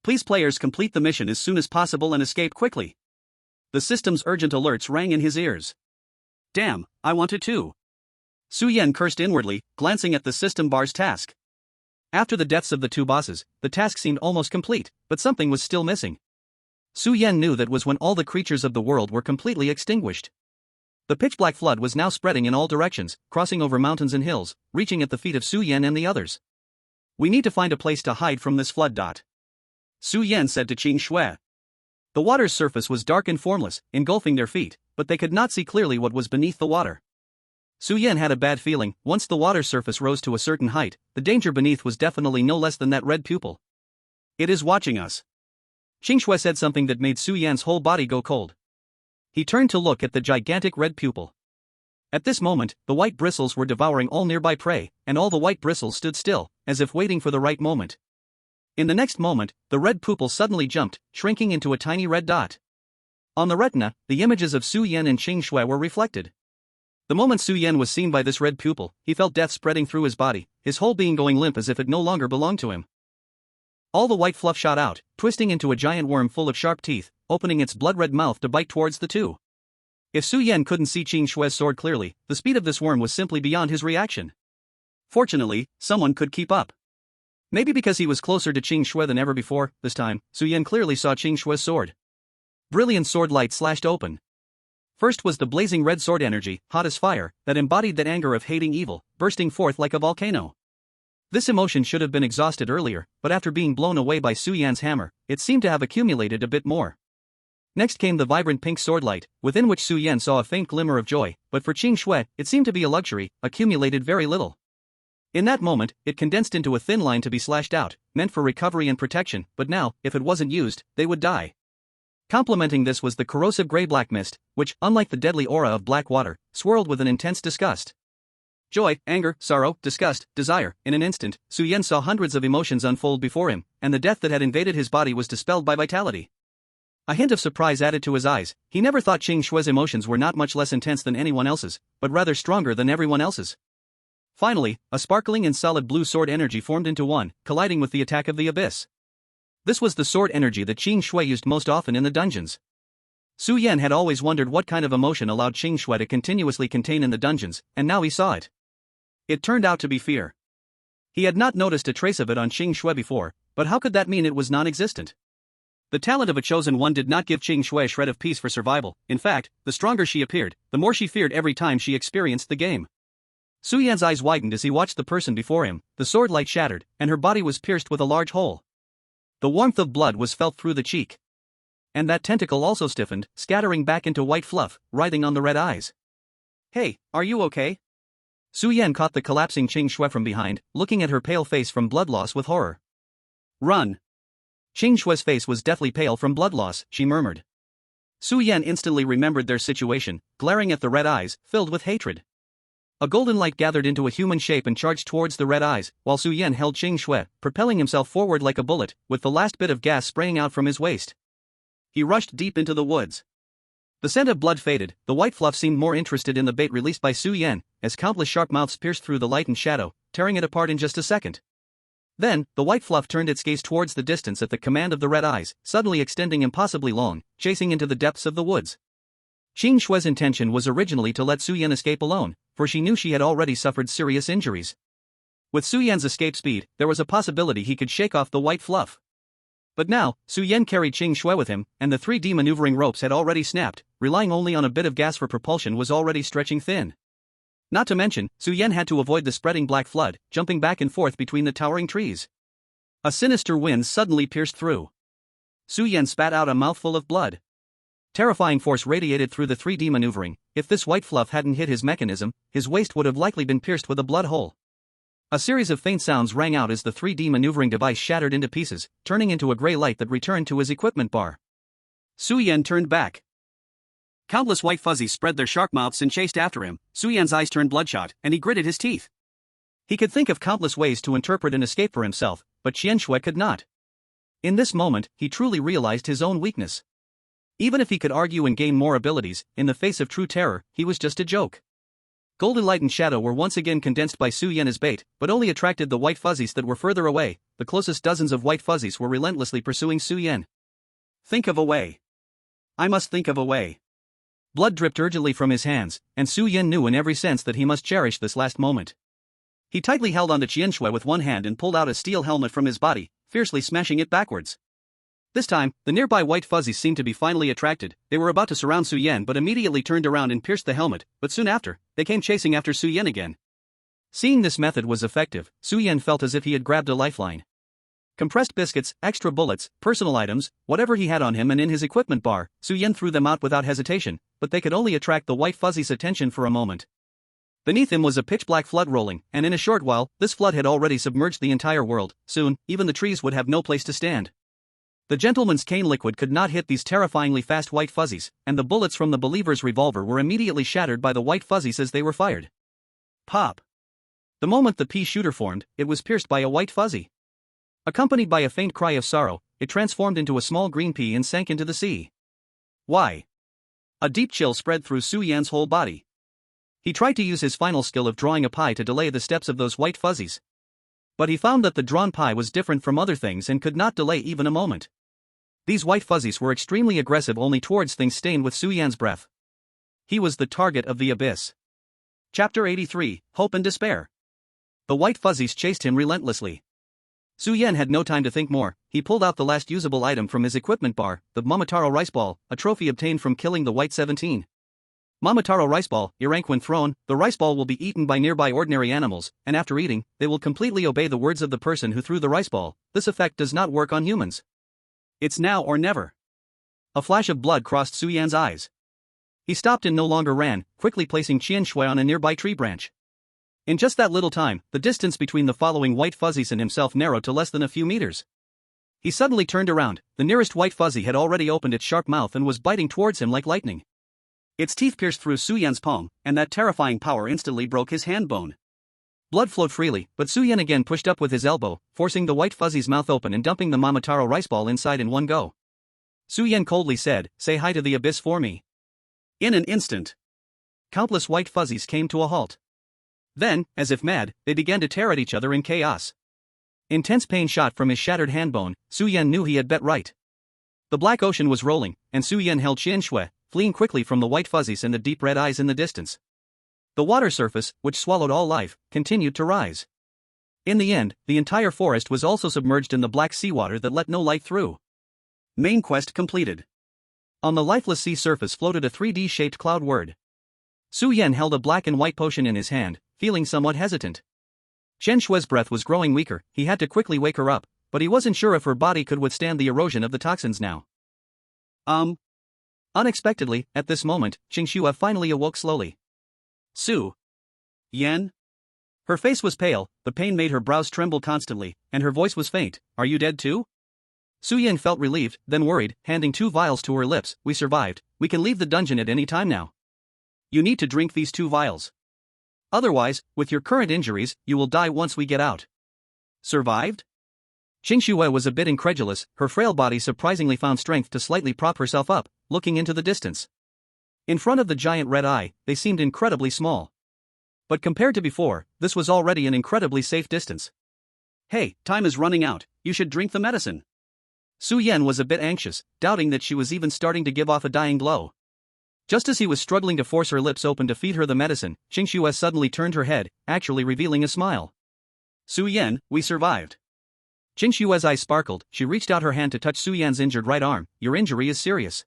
Please players complete the mission as soon as possible and escape quickly. The system's urgent alerts rang in his ears. Damn, I want it too. Su Yan cursed inwardly, glancing at the system bar's task. After the deaths of the 2 bosses, the task seemed almost complete, but something was still missing. Su Yan knew that was when all the creatures of the world were completely extinguished. The pitch-black flood was now spreading in all directions, crossing over mountains and hills, reaching at the feet of Su Yan and the others. We need to find a place to hide from this flood. Su Yan said to Xing Shui. The water's surface was dark and formless, engulfing their feet, but they could not see clearly what was beneath the water. Su Yan had a bad feeling. Once the water's surface rose to a certain height, the danger beneath was definitely no less than that red pupil. It is watching us. Xing Shui said something that made Su Yan's whole body go cold. He turned to look at the gigantic red pupil. At this moment, the white bristles were devouring all nearby prey, and all the white bristles stood still, as if waiting for the right moment. In the next moment, the red pupil suddenly jumped, shrinking into a tiny red dot. On the retina, the images of Su Yan and Xing Shui were reflected. The moment Su Yan was seen by this red pupil, he felt death spreading through his body, his whole being going limp as if it no longer belonged to him. All the white fluff shot out, twisting into a giant worm full of sharp teeth, opening its blood-red mouth to bite towards the two. If Su Yan couldn't see Qing Shue's sword clearly, the speed of this worm was simply beyond his reaction. Fortunately, someone could keep up. Maybe because he was closer to Qing Shue than ever before, this time, Su Yan clearly saw Qing Shue's sword. Brilliant sword light slashed open. First was the blazing red sword energy, hot as fire, that embodied that anger of hating evil, bursting forth like a volcano. This emotion should have been exhausted earlier, but after being blown away by Su Yan's hammer, it seemed to have accumulated a bit more. Next came the vibrant pink sword light, within which Su Yan saw a faint glimmer of joy, but for Qing Shue, it seemed to be a luxury, accumulated very little. In that moment, it condensed into a thin line to be slashed out, meant for recovery and protection, but now, if it wasn't used, they would die. Complementing this was the corrosive gray-black mist, which, unlike the deadly aura of black water, swirled with an intense disgust. Joy, anger, sorrow, disgust, desire. In an instant, Su Yan saw hundreds of emotions unfold before him, and the death that had invaded his body was dispelled by vitality. A hint of surprise added to his eyes. He never thought Qing Shue's emotions were not much less intense than anyone else's, but rather stronger than everyone else's. Finally, a sparkling and solid blue sword energy formed into one, colliding with the attack of the abyss. This was the sword energy that Qing Shue used most often in the dungeons. Su Yan had always wondered what kind of emotion allowed Qing Shue to continuously contain in the dungeons, and now he saw it. It turned out to be fear. He had not noticed a trace of it on Qing Shue before, but how could that mean it was non-existent? The talent of a chosen one did not give Qing Shue a shred of peace for survival. In fact, the stronger she appeared, the more she feared every time she experienced the game. Su Yan's eyes widened as he watched the person before him. The sword light shattered, and her body was pierced with a large hole. The warmth of blood was felt through the cheek. And that tentacle also stiffened, scattering back into white fluff, writhing on the red eyes. Hey, are you okay? Su Yan caught the collapsing Qing Shue from behind, looking at her pale face from blood loss with horror. Run! Qing Shue's face was deathly pale from blood loss, she murmured. Su Yan instantly remembered their situation, glaring at the red eyes, filled with hatred. A golden light gathered into a human shape and charged towards the red eyes, while Su Yan held Qing Shue, propelling himself forward like a bullet, with the last bit of gas spraying out from his waist. He rushed deep into the woods. The scent of blood faded. The white fluff seemed more interested in the bait released by Su Yan, as countless sharp mouths pierced through the light and shadow, tearing it apart in just a second. Then, the white fluff turned its gaze towards the distance at the command of the red eyes, suddenly extending impossibly long, chasing into the depths of the woods. Qing Shue's intention was originally to let Su Yan escape alone, for she knew she had already suffered serious injuries. With Su Yan's escape speed, there was a possibility he could shake off the white fluff. But now, Su Yan carried Qing Shue with him, and the 3D maneuvering ropes had already snapped, relying only on a bit of gas for propulsion was already stretching thin. Not to mention, Su Yan had to avoid the spreading black flood, jumping back and forth between the towering trees. A sinister wind suddenly pierced through. Su Yan spat out a mouthful of blood. Terrifying force radiated through the 3D maneuvering. If this white fluff hadn't hit his mechanism, his waist would have likely been pierced with a blood hole. A series of faint sounds rang out as the 3D maneuvering device shattered into pieces, turning into a gray light that returned to his equipment bar. Su Yan turned back. Countless white fuzzies spread their shark mouths and chased after him. Su Yan's eyes turned bloodshot, and he gritted his teeth. He could think of countless ways to interpret an escape for himself, but Qian Shui could not. In this moment, he truly realized his own weakness. Even if he could argue and gain more abilities, in the face of true terror, he was just a joke. Golden light and shadow were once again condensed by Su Yan as bait, but only attracted the white fuzzies that were further away. The closest dozens of white fuzzies were relentlessly pursuing Su Yan. Think of a way. I must think of a way. Blood dripped urgently from his hands, and Su Yan knew in every sense that he must cherish this last moment. He tightly held onto Qian Shui with one hand and pulled out a steel helmet from his body, fiercely smashing it backwards. This time, the nearby white fuzzies seemed to be finally attracted. They were about to surround Su Yan but immediately turned around and pierced the helmet, but soon after, they came chasing after Su Yan again. Seeing this method was effective, Su Yan felt as if he had grabbed a lifeline. Compressed biscuits, extra bullets, personal items, whatever he had on him and in his equipment bar, Su Yan threw them out without hesitation, but they could only attract the white fuzzies' attention for a moment. Beneath him was a pitch-black flood rolling, and in a short while, this flood had already submerged the entire world. Soon, even the trees would have no place to stand. The gentleman's cane liquid could not hit these terrifyingly fast white fuzzies, and the bullets from the believer's revolver were immediately shattered by the white fuzzies as they were fired. Pop! The moment the pea shooter formed, it was pierced by a white fuzzy. Accompanied by a faint cry of sorrow, it transformed into a small green pea and sank into the sea. Why? A deep chill spread through Su Yan's whole body. He tried to use his final skill of drawing a pie to delay the steps of those white fuzzies. But he found that the drawn pie was different from other things and could not delay even a moment. These white fuzzies were extremely aggressive only towards things stained with Su Yan's breath. He was the target of the abyss. Chapter 83, Hope and Despair. The white fuzzies chased him relentlessly. Su Yan had no time to think more. He pulled out the last usable item from his equipment bar, the Momotaro rice ball, a trophy obtained from killing the White 17. Momotaro rice ball, your rank when thrown, the rice ball will be eaten by nearby ordinary animals, and after eating, they will completely obey the words of the person who threw the rice ball. This effect does not work on humans. It's now or never. A flash of blood crossed Su Yan's eyes. He stopped and no longer ran, quickly placing Qian Shui on a nearby tree branch. In just that little time, the distance between the following white fuzzies and himself narrowed to less than a few meters. He suddenly turned around. The nearest white fuzzy had already opened its sharp mouth and was biting towards him like lightning. Its teeth pierced through Su Yan's palm, and that terrifying power instantly broke his hand bone. Blood flowed freely, but Su Yan again pushed up with his elbow, forcing the white fuzzy's mouth open and dumping the Momotaro rice ball inside in one go. Su Yan coldly said, "Say hi to the abyss for me." In an instant, countless white fuzzies came to a halt. Then, as if mad, they began to tear at each other in chaos. Intense pain shot from his shattered hand bone. Su Yan knew he had bet right. The black ocean was rolling, and Su Yan held Qian Shui, fleeing quickly from the white fuzzies and the deep red eyes in the distance. The water surface, which swallowed all life, continued to rise. In the end, the entire forest was also submerged in the black seawater that let no light through. Main quest completed. On the lifeless sea surface floated a 3D-shaped cloud word. Su Yan held a black and white potion in his hand, feeling somewhat hesitant. Chen Shui's breath was growing weaker. He had to quickly wake her up, but he wasn't sure if her body could withstand the erosion of the toxins now. Unexpectedly, at this moment, Qing Xue finally awoke slowly. Su Yan? Her face was pale, the pain made her brows tremble constantly, and her voice was faint. "Are you dead too?" Su Yan felt relieved, then worried, handing 2 vials to her lips. "We survived. We can leave the dungeon at any time now. You need to drink these 2 vials. Otherwise, with your current injuries, you will die once we get out." Survived? Qing Xue was a bit incredulous. Her frail body surprisingly found strength to slightly prop herself up, looking into the distance. In front of the giant red eye, they seemed incredibly small. But compared to before, this was already an incredibly safe distance. "Hey, time is running out, you should drink the medicine." Su Yan was a bit anxious, doubting that she was even starting to give off a dying glow. Just as he was struggling to force her lips open to feed her the medicine, Qing Xue suddenly turned her head, actually revealing a smile. "Su Yan, we survived." Qing Xue's eyes sparkled. She reached out her hand to touch Su Yan's injured right arm. "Your injury is serious.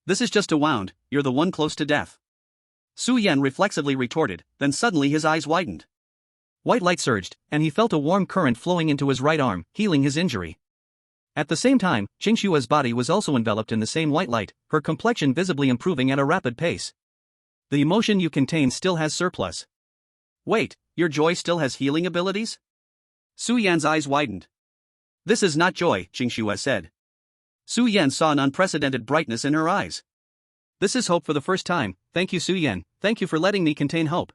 This is just a wound, you're the one close to death." Su Yan reflexively retorted, then suddenly his eyes widened. White light surged, and he felt a warm current flowing into his right arm, healing his injury. At the same time, Qing Xue's body was also enveloped in the same white light, her complexion visibly improving at a rapid pace. "The emotion you contain still has surplus. Wait, your joy still has healing abilities?" Su Yan's eyes widened. "This is not joy," Qing Xue said. Su Yan saw an unprecedented brightness in her eyes. "This is hope for the first time. Thank you, Su Yan. Thank you for letting me contain hope."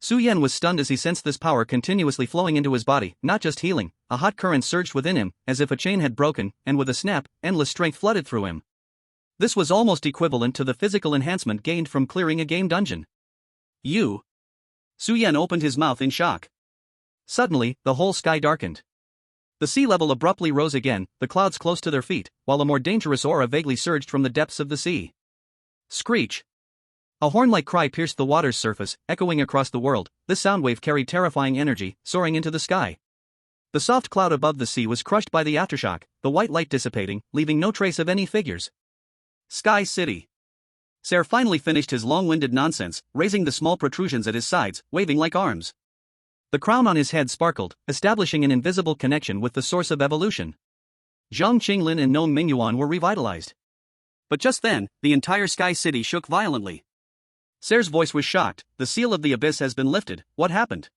Su Yan was stunned as he sensed this power continuously flowing into his body, not just healing. A hot current surged within him, as if a chain had broken, and with a snap, endless strength flooded through him. This was almost equivalent to the physical enhancement gained from clearing a game dungeon. "You?" Su Yan opened his mouth in shock. Suddenly, the whole sky darkened. The sea level abruptly rose again, the clouds close to their feet, while a more dangerous aura vaguely surged from the depths of the sea. Screech! A horn-like cry pierced the water's surface, echoing across the world. This sound wave carried terrifying energy, soaring into the sky. The soft cloud above the sea was crushed by the aftershock, the white light dissipating, leaving no trace of any figures. Sky City. Ser finally finished his long-winded nonsense, raising the small protrusions at his sides, waving like arms. The crown on his head sparkled, establishing an invisible connection with the source of evolution. Zhang Qinglin and Nong Mingyuan were revitalized. But just then, the entire Sky City shook violently. Ser's voice was shocked. "The seal of the abyss has been lifted. What happened?"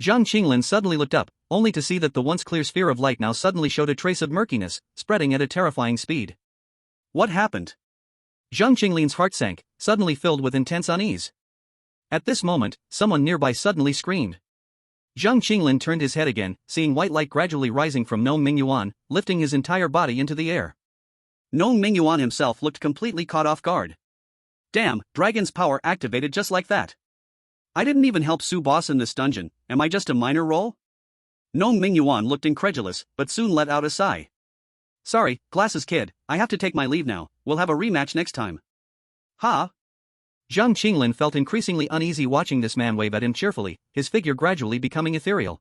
Zhang Qinglin suddenly looked up, only to see that the once clear sphere of light now suddenly showed a trace of murkiness, spreading at a terrifying speed. What happened? Zhang Qinglin's heart sank, suddenly filled with intense unease. At this moment, someone nearby suddenly screamed. Zhang Qinglin turned his head again, seeing white light gradually rising from Nong Mingyuan, lifting his entire body into the air. Nong Mingyuan himself looked completely caught off guard. Damn, Dragon's power activated just like that. I didn't even help Su Boss in this dungeon, am I just a minor role? Nong Mingyuan looked incredulous, but soon let out a sigh. Sorry, glasses kid, I have to take my leave now, we'll have a rematch next time. Ha! Zhang Qinglin felt increasingly uneasy watching this man wave at him cheerfully, his figure gradually becoming ethereal.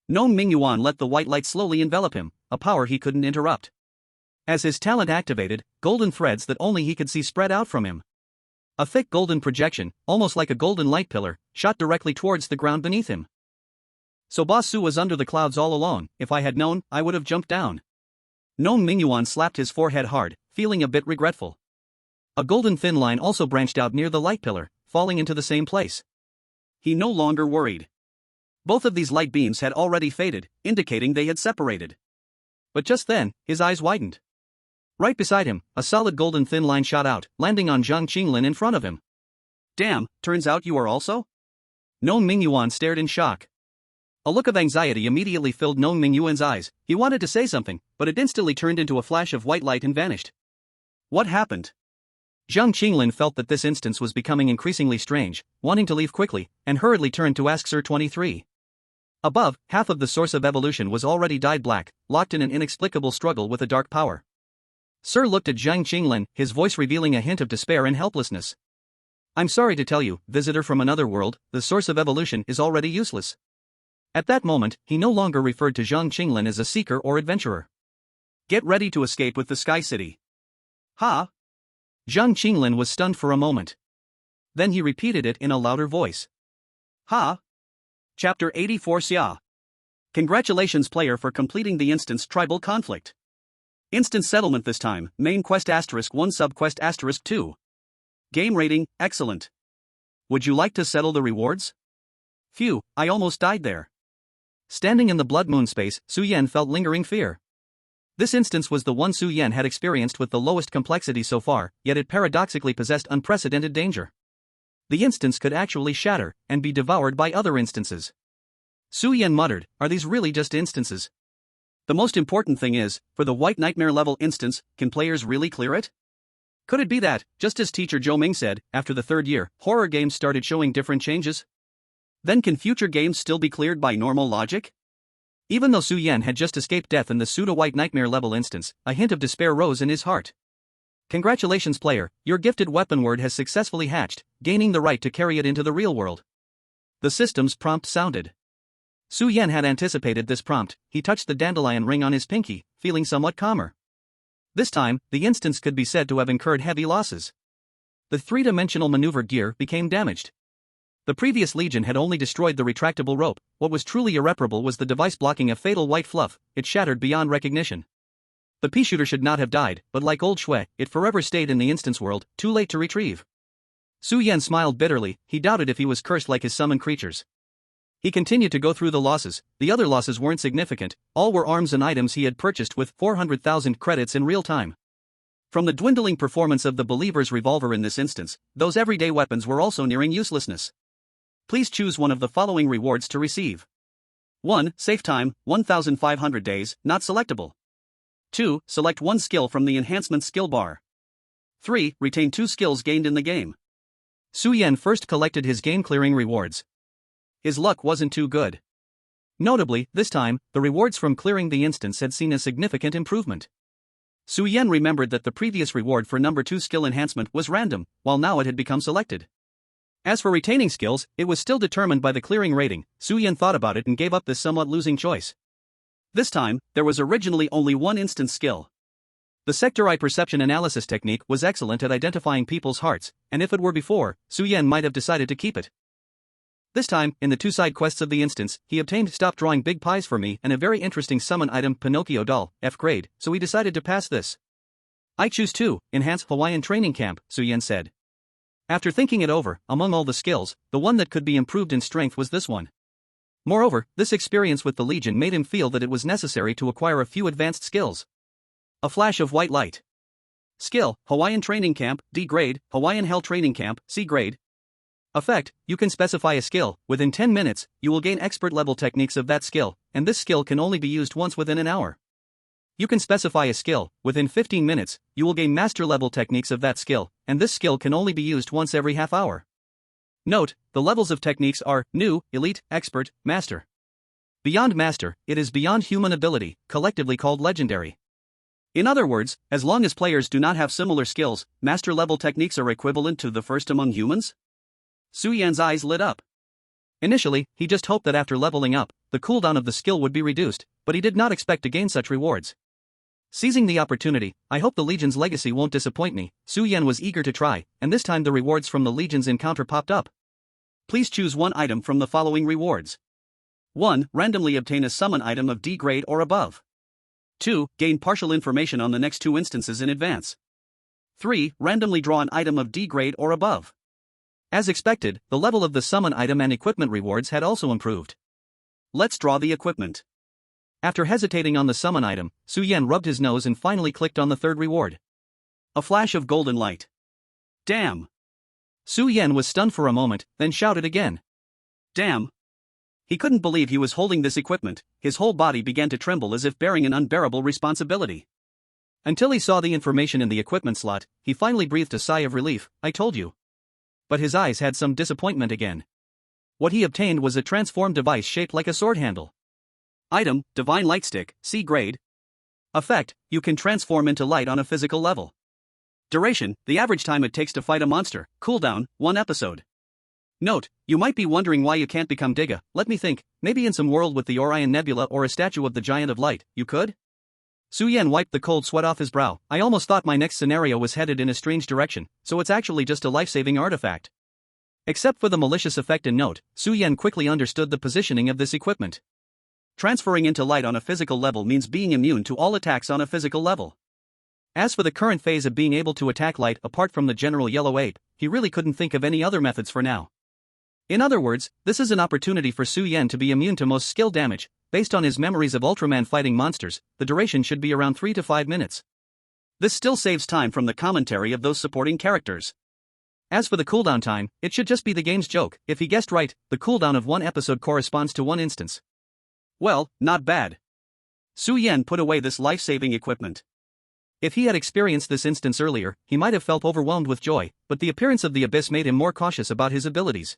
Nong Mingyuan let the white light slowly envelop him, a power he couldn't interrupt. As his talent activated, golden threads that only he could see spread out from him. A thick golden projection, almost like a golden light pillar, shot directly towards the ground beneath him. So Boss Su was under the clouds all along. If I had known, I would have jumped down. Nong Mingyuan slapped his forehead hard, feeling a bit regretful. A golden thin line also branched out near the light pillar, falling into the same place. He no longer worried. Both of these light beams had already faded, indicating they had separated. But just then, his eyes widened. Right beside him, a solid golden thin line shot out, landing on Zhang Qinglin in front of him. Damn, turns out you are also? Nong Mingyuan stared in shock. A look of anxiety immediately filled Nong Mingyuan's eyes. He wanted to say something, but it instantly turned into a flash of white light and vanished. What happened? Zhang Qinglin felt that this instance was becoming increasingly strange, wanting to leave quickly, and hurriedly turned to ask Sir 23. Above, half of the source of evolution was already dyed black, locked in an inexplicable struggle with a dark power. Sir looked at Zhang Qinglin, his voice revealing a hint of despair and helplessness. I'm sorry to tell you, visitor from another world, the source of evolution is already useless. At that moment, he no longer referred to Zhang Qinglin as a seeker or adventurer. Get ready to escape with the Sky City. Ha! Zhang Qinglin was stunned for a moment. Then he repeated it in a louder voice. Ha! Chapter 84 Xia. Congratulations player for completing the instance tribal conflict. Instance settlement this time, main quest *1 subquest *2. Game rating, excellent. Would you like to settle the rewards? Phew, I almost died there. Standing in the blood moon space, Su Yan felt lingering fear. This instance was the one Su Yan had experienced with the lowest complexity so far, yet it paradoxically possessed unprecedented danger. The instance could actually shatter, and be devoured by other instances. Su Yan muttered, are these really just instances? The most important thing is, for the White Nightmare level instance, can players really clear it? Could it be that, just as teacher Zhou Ming said, after the third year, horror games started showing different changes? Then can future games still be cleared by normal logic? Even though Su Yan had just escaped death in the pseudo-White Nightmare level instance, a hint of despair rose in his heart. Congratulations player, your gifted weapon word has successfully hatched, gaining the right to carry it into the real world. The system's prompt sounded. Su Yan had anticipated this prompt. He touched the dandelion ring on his pinky, feeling somewhat calmer. This time, the instance could be said to have incurred heavy losses. The three-dimensional maneuver gear became damaged. The previous Legion had only destroyed the retractable rope. What was truly irreparable was the device blocking a fatal white fluff. It shattered beyond recognition. The pea-shooter should not have died, but like old Shui, it forever stayed in the instance world, too late to retrieve. Su Yan smiled bitterly. He doubted if he was cursed like his summoned creatures. He continued to go through the losses. The other losses weren't significant, all were arms and items he had purchased with 400,000 credits in real time. From the dwindling performance of the Believer's revolver in this instance, those everyday weapons were also nearing uselessness. Please choose one of the following rewards to receive. 1. Safe time, 1,500 days, not selectable. 2. Select one skill from the enhancement skill bar. 3. Retain 2 skills gained in the game. Su Yan first collected his game-clearing rewards. His luck wasn't too good. Notably, this time, the rewards from clearing the instance had seen a significant improvement. Su Yan remembered that the previous reward for number 2 skill enhancement was random, while now it had become selected. As for retaining skills, it was still determined by the clearing rating. Su Yan thought about it and gave up this somewhat losing choice. This time, there was originally only one instance skill. The sector eye perception analysis technique was excellent at identifying people's hearts, and if it were before, Su Yan might have decided to keep it. This time, in the 2 side quests of the instance, he obtained Stop Drawing Big Pies for Me and a very interesting summon item Pinocchio doll, F grade, so he decided to pass this. I choose 2, Enhance Hawaiian Training Camp, Su Yan said. After thinking it over, among all the skills, the one that could be improved in strength was this one. Moreover, this experience with the Legion made him feel that it was necessary to acquire a few advanced skills. A flash of white light. Skill, Hawaiian Training Camp, D grade, Hawaiian Hell Training Camp, C grade. Effect, you can specify a skill. Within 10 minutes, you will gain expert level techniques of that skill, and this skill can only be used once within an hour. You can specify a skill. Within 15 minutes, you will gain master level techniques of that skill, and this skill can only be used once every half hour. Note, the levels of techniques are New, Elite, Expert, Master. Beyond master, it is beyond human ability, collectively called legendary. In other words, as long as players do not have similar skills, master-level techniques are equivalent to the first among humans? Su Yan's eyes lit up. Initially, he just hoped that after leveling up, the cooldown of the skill would be reduced, but he did not expect to gain such rewards. Seizing the opportunity, I hope the Legion's legacy won't disappoint me. Su Yan was eager to try, and this time the rewards from the Legion's encounter popped up. Please choose one item from the following rewards. 1. Randomly obtain a summon item of D grade or above. 2. Gain partial information on the next 2 instances in advance. 3. Randomly draw an item of D grade or above. As expected, the level of the summon item and equipment rewards had also improved. Let's draw the equipment. After hesitating on the summon item, Su Yan rubbed his nose and finally clicked on the third reward. A flash of golden light. Damn! Su Yan was stunned for a moment, then shouted again. Damn! He couldn't believe he was holding this equipment, his whole body began to tremble as if bearing an unbearable responsibility. Until he saw the information in the equipment slot, he finally breathed a sigh of relief. I told you. But his eyes had some disappointment again. What he obtained was a transformed device shaped like a sword handle. Item, Divine Lightstick, C grade. Effect, you can transform into light on a physical level. Duration, the average time it takes to fight a monster. Cooldown, 1 episode. Note, you might be wondering why you can't become Digga. Let me think, maybe in some world with the Orion Nebula or a statue of the Giant of Light, you could? Su Yan wiped the cold sweat off his brow. I almost thought my next scenario was headed in a strange direction, so it's actually just a life-saving artifact. Except for the malicious effect in note, Su Yan quickly understood the positioning of this equipment. Transferring into light on a physical level means being immune to all attacks on a physical level. As for the current phase of being able to attack light apart from the general yellow ape, he really couldn't think of any other methods for now. In other words, this is an opportunity for Su Yan to be immune to most skill damage. Based on his memories of Ultraman fighting monsters, the duration should be around 3 to 5 minutes. This still saves time from the commentary of those supporting characters. As for the cooldown time, it should just be the game's joke. If he guessed right, the cooldown of 1 episode corresponds to 1 instance. Well, not bad. Su Yan put away this life-saving equipment. If he had experienced this instance earlier, he might have felt overwhelmed with joy, but the appearance of the abyss made him more cautious about his abilities.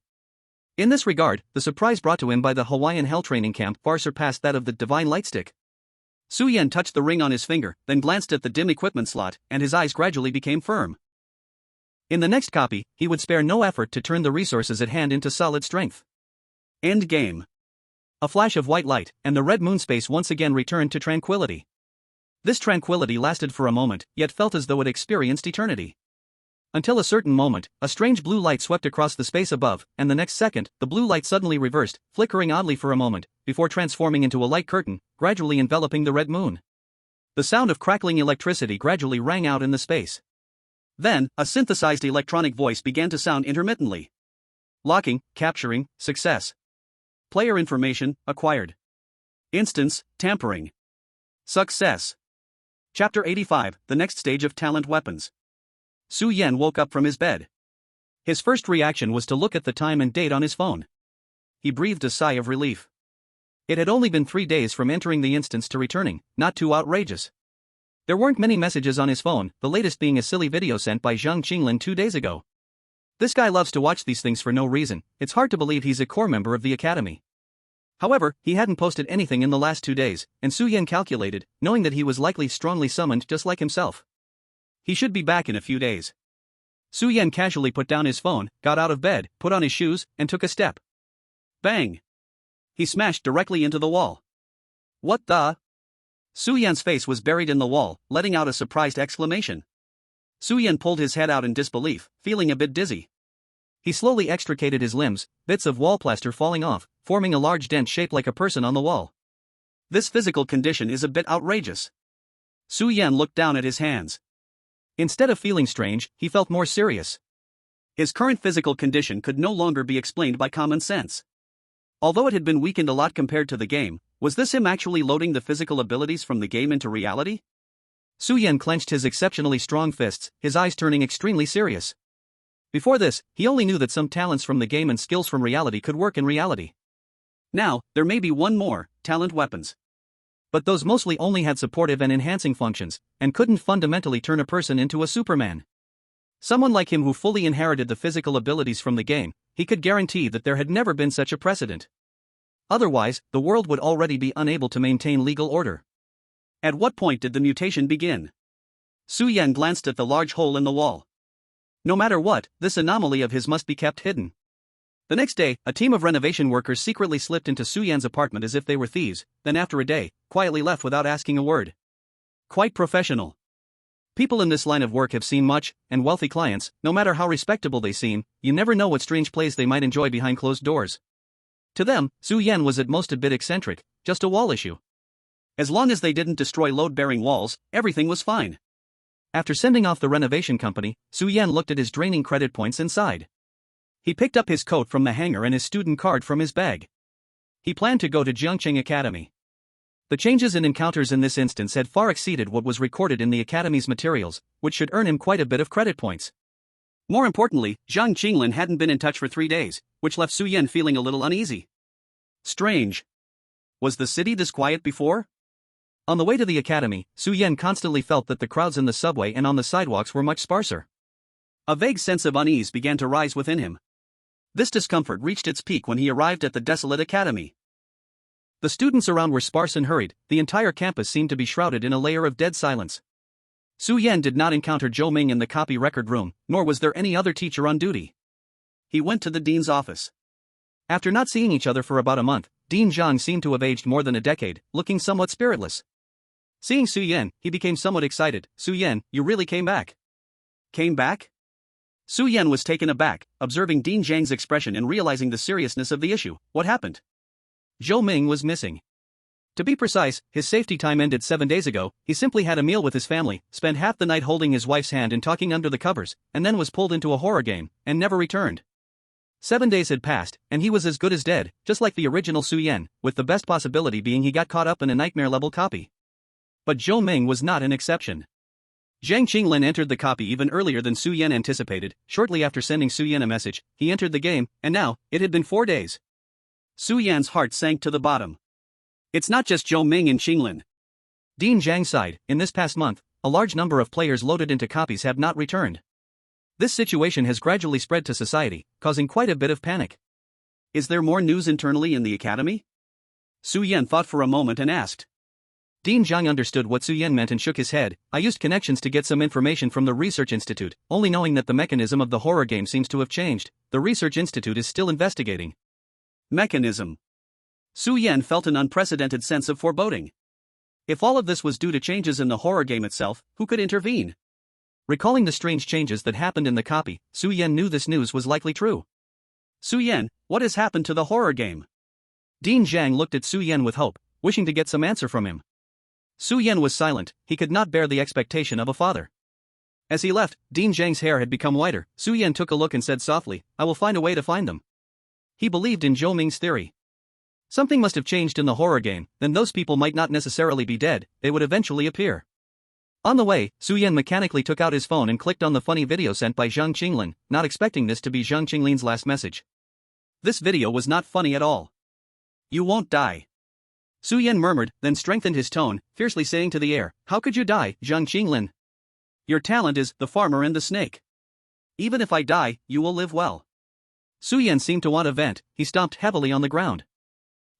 In this regard, the surprise brought to him by the Hawaiian Hell training camp far surpassed that of the Divine Lightstick. Su Yan touched the ring on his finger, then glanced at the dim equipment slot, and his eyes gradually became firm. In the next copy, he would spare no effort to turn the resources at hand into solid strength. End game. A flash of white light, and the red moon space once again returned to tranquility. This tranquility lasted for a moment, yet felt as though it experienced eternity. Until a certain moment, a strange blue light swept across the space above, and the next second, the blue light suddenly reversed, flickering oddly for a moment, before transforming into a light curtain, gradually enveloping the red moon. The sound of crackling electricity gradually rang out in the space. Then, a synthesized electronic voice began to sound intermittently. Locking, capturing, success. Player information, acquired. Instance, tampering. Success. Chapter 85, the next stage of talent weapons. Su Yan woke up from his bed. His first reaction was to look at the time and date on his phone. He breathed a sigh of relief. It had only been 3 days from entering the instance to returning, not too outrageous. There weren't many messages on his phone, the latest being a silly video sent by Zhang Qinglin 2 days ago. This guy loves to watch these things for no reason. It's hard to believe he's a core member of the academy. However, he hadn't posted anything in the last 2 days, and Su Yan calculated, knowing that he was likely strongly summoned just like himself. He should be back in a few days. Su Yan casually put down his phone, got out of bed, put on his shoes, and took a step. Bang! He smashed directly into the wall. What the? Su Yan's face was buried in the wall, letting out a surprised exclamation. Su Yan pulled his head out in disbelief, feeling a bit dizzy. He slowly extricated his limbs, bits of wall plaster falling off, forming a large dent shaped like a person on the wall. This physical condition is a bit outrageous. Su Yan looked down at his hands. Instead of feeling strange, he felt more serious. His current physical condition could no longer be explained by common sense. Although it had been weakened a lot compared to the game, was this him actually loading the physical abilities from the game into reality? Su Yan clenched his exceptionally strong fists, his eyes turning extremely serious. Before this, he only knew that some talents from the game and skills from reality could work in reality. Now, there may be one more, talent weapons. But those mostly only had supportive and enhancing functions, and couldn't fundamentally turn a person into a Superman. Someone like him who fully inherited the physical abilities from the game, he could guarantee that there had never been such a precedent. Otherwise, the world would already be unable to maintain legal order. At what point did the mutation begin? Su Yan glanced at the large hole in the wall. No matter what, this anomaly of his must be kept hidden. The next day, a team of renovation workers secretly slipped into Su Yan's apartment as if they were thieves, then after a day, quietly left without asking a word. Quite professional. People in this line of work have seen much, and wealthy clients, no matter how respectable they seem, you never know what strange plays they might enjoy behind closed doors. To them, Su Yan was at most a bit eccentric, just a wall issue. As long as they didn't destroy load-bearing walls, everything was fine. After sending off the renovation company, Su Yan looked at his draining credit points and sighed. He picked up his coat from the hanger and his student card from his bag. He planned to go to Jiangqing Academy. The changes and encounters in this instance had far exceeded what was recorded in the Academy's materials, which should earn him quite a bit of credit points. More importantly, Zhang Qinglin hadn't been in touch for 3 days, which left Su Yan feeling a little uneasy. Strange. Was the city this quiet before? On the way to the academy, Su Yan constantly felt that the crowds in the subway and on the sidewalks were much sparser. A vague sense of unease began to rise within him. This discomfort reached its peak when he arrived at the desolate academy. The students around were sparse and hurried, the entire campus seemed to be shrouded in a layer of dead silence. Su Yan did not encounter Zhou Ming in the copy record room, nor was there any other teacher on duty. He went to the dean's office. After not seeing each other for about a month, Dean Zhang seemed to have aged more than a decade, looking somewhat spiritless. Seeing Su Yan, he became somewhat excited. "Su Yan, you really came back?" "Came back?" Su Yan was taken aback, observing Dean Zhang's expression and realizing the seriousness of the issue. What happened? Zhou Ming was missing. To be precise, his safety time ended 7 days ago. He simply had a meal with his family, spent half the night holding his wife's hand and talking under the covers, and then was pulled into a horror game, and never returned. 7 days had passed, and he was as good as dead, just like the original Su Yan, with the best possibility being he got caught up in a nightmare-level copy. But Zhou Ming was not an exception. Zhang Qinglin entered the copy even earlier than Su Yan anticipated. Shortly after sending Su Yan a message, he entered the game, and now, it had been 4 days. Su Yan's heart sank to the bottom. It's not just Zhou Ming and Qinglin. Dean Zhang sighed. In this past month, a large number of players loaded into copies have not returned. This situation has gradually spread to society, causing quite a bit of panic. Is there more news internally in the academy? Su Yan thought for a moment and asked. Dean Zhang understood what Su Yan meant and shook his head. I used connections to get some information from the Research Institute, only knowing that the mechanism of the horror game seems to have changed. The Research Institute is still investigating. Mechanism. Su Yan felt an unprecedented sense of foreboding. If all of this was due to changes in the horror game itself, who could intervene? Recalling the strange changes that happened in the copy, Su Yan knew this news was likely true. Su Yan, what has happened to the horror game? Dean Zhang looked at Su Yan with hope, wishing to get some answer from him. Su Yan was silent. He could not bear the expectation of a father. As he left, Dean Zhang's hair had become whiter. Su Yan took a look and said softly, I will find a way to find them. He believed in Zhou Ming's theory. Something must have changed in the horror game, then those people might not necessarily be dead, they would eventually appear. On the way, Su Yan mechanically took out his phone and clicked on the funny video sent by Zhang Qinglin, not expecting this to be Zhang Qinglin's last message. This video was not funny at all. You won't die. Su Yan murmured, then strengthened his tone, fiercely saying to the air, How could you die, Zhang Qinglin? Your talent is the farmer and the snake. Even if I die, you will live well. Su Yan seemed to want to vent. He stomped heavily on the ground.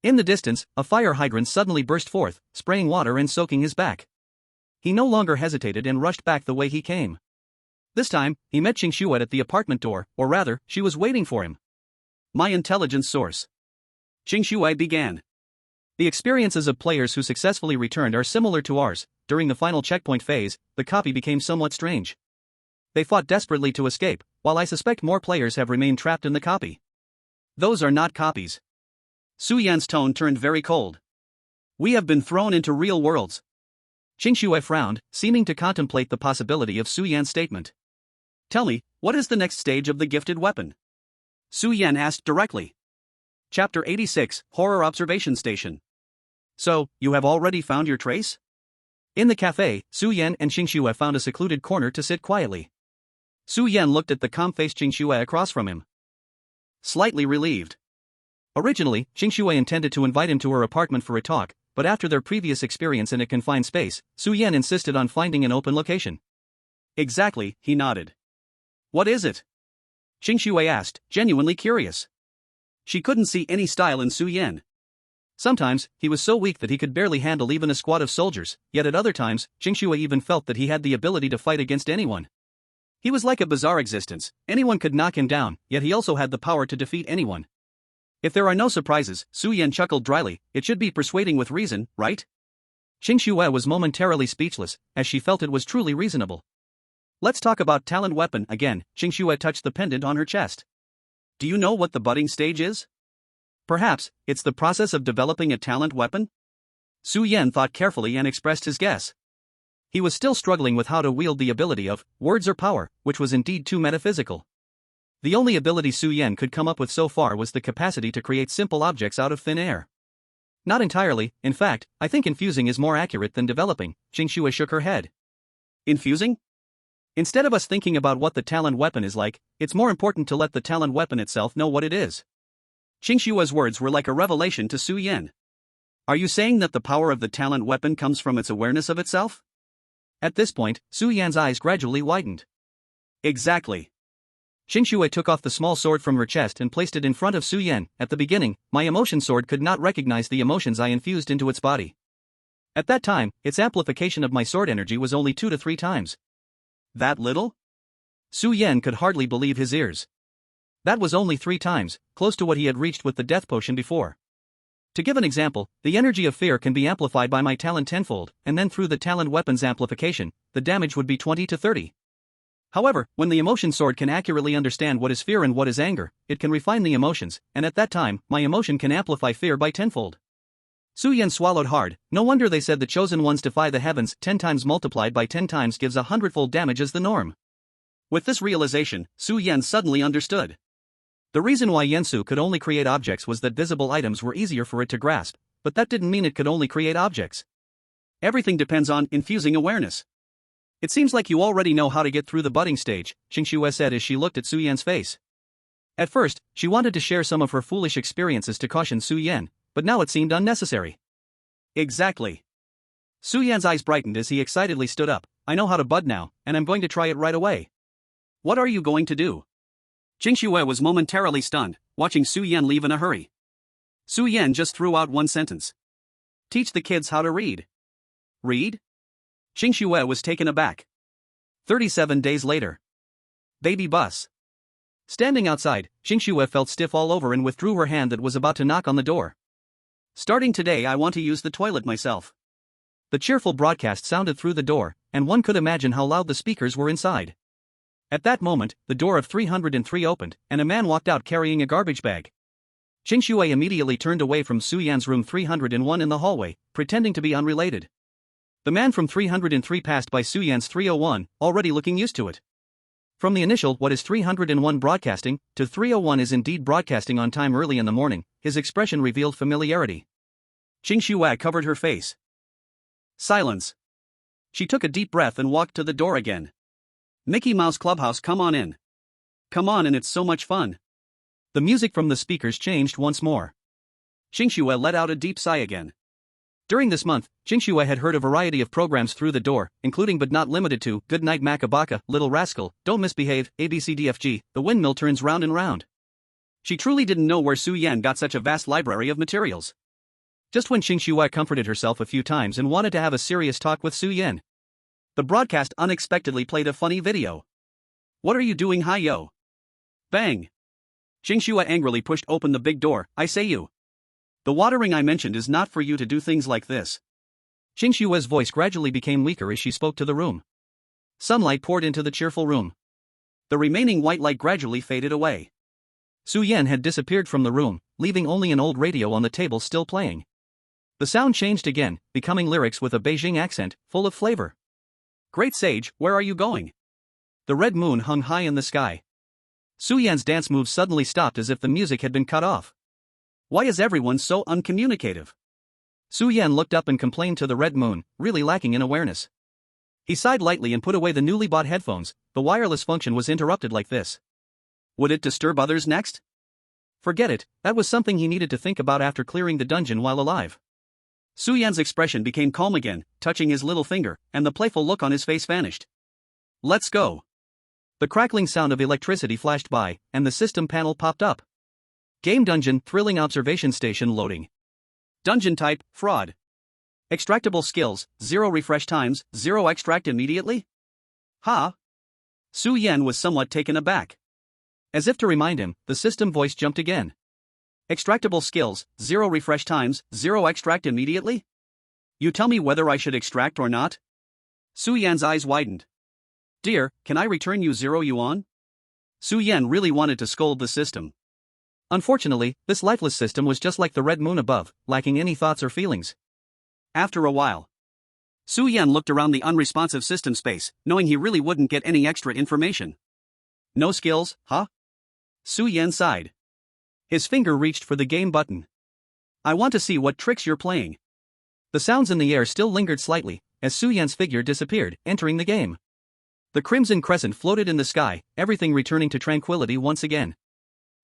In the distance, a fire hydrant suddenly burst forth, spraying water and soaking his back. He no longer hesitated and rushed back the way he came. This time, he met Qingshuo at the apartment door, or rather, she was waiting for him. My intelligence source. Qingshuo began. The experiences of players who successfully returned are similar to ours. During the final checkpoint phase, the copy became somewhat strange. They fought desperately to escape, while I suspect more players have remained trapped in the copy. Those are not copies. Su Yan's tone turned very cold. We have been thrown into real worlds. Qingshuo frowned, seeming to contemplate the possibility of Su Yan's statement. Tell me, what is the next stage of the gifted weapon? Su Yan asked directly. Chapter 86, Horror Observation Station. So, you have already found your trace? In the cafe, Su Yan and Qingshuo found a secluded corner to sit quietly. Su Yan looked at the calm-faced Qingshuo across from him. Slightly relieved. Originally, Qingshuo intended to invite him to her apartment for a talk, but after their previous experience in a confined space, Su Yan insisted on finding an open location. Exactly, he nodded. What is it? Qingshuo asked, genuinely curious. She couldn't see any style in Su Yan. Sometimes, he was so weak that he could barely handle even a squad of soldiers, yet at other times, Qingxue even felt that he had the ability to fight against anyone. He was like a bizarre existence, anyone could knock him down, yet he also had the power to defeat anyone. If there are no surprises, Su Yan chuckled dryly, it should be persuading with reason, right? Qingxue was momentarily speechless, as she felt it was truly reasonable. Let's talk about talent weapon again. Qingxue touched the pendant on her chest. Do you know what the budding stage is? Perhaps, it's the process of developing a talent weapon? Su Yan thought carefully and expressed his guess. He was still struggling with how to wield the ability of words or power, which was indeed too metaphysical. The only ability Su Yan could come up with so far was the capacity to create simple objects out of thin air. Not entirely, in fact, I think infusing is more accurate than developing. Qingxue shook her head. Infusing? Instead of us thinking about what the talent weapon is like, it's more important to let the talent weapon itself know what it is. Qingxue's words were like a revelation to Su Yan. Are you saying that the power of the talent weapon comes from its awareness of itself? At this point, Su Yan's eyes gradually widened. Exactly. Qingxue took off the small sword from her chest and placed it in front of Su Yan. At the beginning, my emotion sword could not recognize the emotions I infused into its body. At that time, its amplification of my sword energy was only 2 to 3 times. That little? Su Yan could hardly believe his ears. That was only 3 times, close to what he had reached with the death potion before. To give an example, the energy of fear can be amplified by my talent tenfold, and then through the talent weapon's amplification, the damage would be 20 to 30. However, when the emotion sword can accurately understand what is fear and what is anger, it can refine the emotions, and at that time, my emotion can amplify fear by tenfold. Su Yan swallowed hard. No wonder they said the chosen ones defy the heavens. 10 times multiplied by 10 times gives 100-fold damage as the norm. With this realization, Su Yan suddenly understood. The reason why Yansu could only create objects was that visible items were easier for it to grasp, but that didn't mean it could only create objects. Everything depends on infusing awareness. It seems like you already know how to get through the budding stage, Qingxue said as she looked at Su Yan's face. At first, she wanted to share some of her foolish experiences to caution Su Yan, but now it seemed unnecessary. Exactly. Su Yan's eyes brightened as he excitedly stood up. I know how to bud now, and I'm going to try it right away. What are you going to do? Qingxue was momentarily stunned, watching Su Yan leave in a hurry. Su Yan just threw out one sentence. Teach the kids how to read. Read? Qingxue was taken aback. 37 days later. Baby bus. Standing outside, Qingxue felt stiff all over and withdrew her hand that was about to knock on the door. Starting today, I want to use the toilet myself. The cheerful broadcast sounded through the door, and one could imagine how loud the speakers were inside. At that moment, the door of 303 opened, and a man walked out carrying a garbage bag. Qingxue immediately turned away from Su Yan's room 301 in the hallway, pretending to be unrelated. The man from 303 passed by Su Yan's 301, already looking used to it. From the initial "what is 301 broadcasting" to 301 is indeed broadcasting on time early in the morning, his expression revealed familiarity. Qingxue covered her face. Silence. She took a deep breath and walked to the door again. Mickey Mouse Clubhouse, come on in. Come on in, it's so much fun. The music from the speakers changed once more. Qingxue let out a deep sigh again. During this month, Qingxue had heard a variety of programs through the door, including but not limited to Good Night Macabaka, Little Rascal, Don't Misbehave, ABCDFG, The Windmill Turns Round and Round. She truly didn't know where Su Yan got such a vast library of materials. Just when Qingxue comforted herself a few times and wanted to have a serious talk with Su Yan, the broadcast unexpectedly played a funny video. What are you doing, hi yo? Bang! Qingxue angrily pushed open the big door. I say you. The watering I mentioned is not for you to do things like this. Qingxue's voice gradually became weaker as she spoke to the room. Sunlight poured into the cheerful room. The remaining white light gradually faded away. Su Yan had disappeared from the room, leaving only an old radio on the table still playing. The sound changed again, becoming lyrics with a Beijing accent, full of flavor. Great sage, where are you going? The red moon hung high in the sky. Su Yan's dance moves suddenly stopped as if the music had been cut off. Why is everyone so uncommunicative? Su Yan looked up and complained to the red moon, really lacking in awareness. He sighed lightly and put away the newly bought headphones. The wireless function was interrupted like this. Would it disturb others next? Forget it, that was something he needed to think about after clearing the dungeon while alive. Su Yan's expression became calm again, touching his little finger, and the playful look on his face vanished. Let's go. The crackling sound of electricity flashed by, and the system panel popped up. Game dungeon, thrilling observation station loading. Dungeon type, fraud. Extractable skills, 0 refresh times, 0 extract immediately? Ha! Su Yan was somewhat taken aback. As if to remind him, the system voice jumped again. Extractable skills, 0 refresh times, 0 extract immediately? You tell me whether I should extract or not? Su Yan's eyes widened. Dear, can I return you 0 yuan? Su Yan really wanted to scold the system. Unfortunately, this lifeless system was just like the red moon above, lacking any thoughts or feelings. After a while, Su Yan looked around the unresponsive system space, knowing he really wouldn't get any extra information. No skills, huh? Su Yan sighed. His finger reached for the game button. I want to see what tricks you're playing. The sounds in the air still lingered slightly, as Su Yan's figure disappeared, entering the game. The crimson crescent floated in the sky, everything returning to tranquility once again.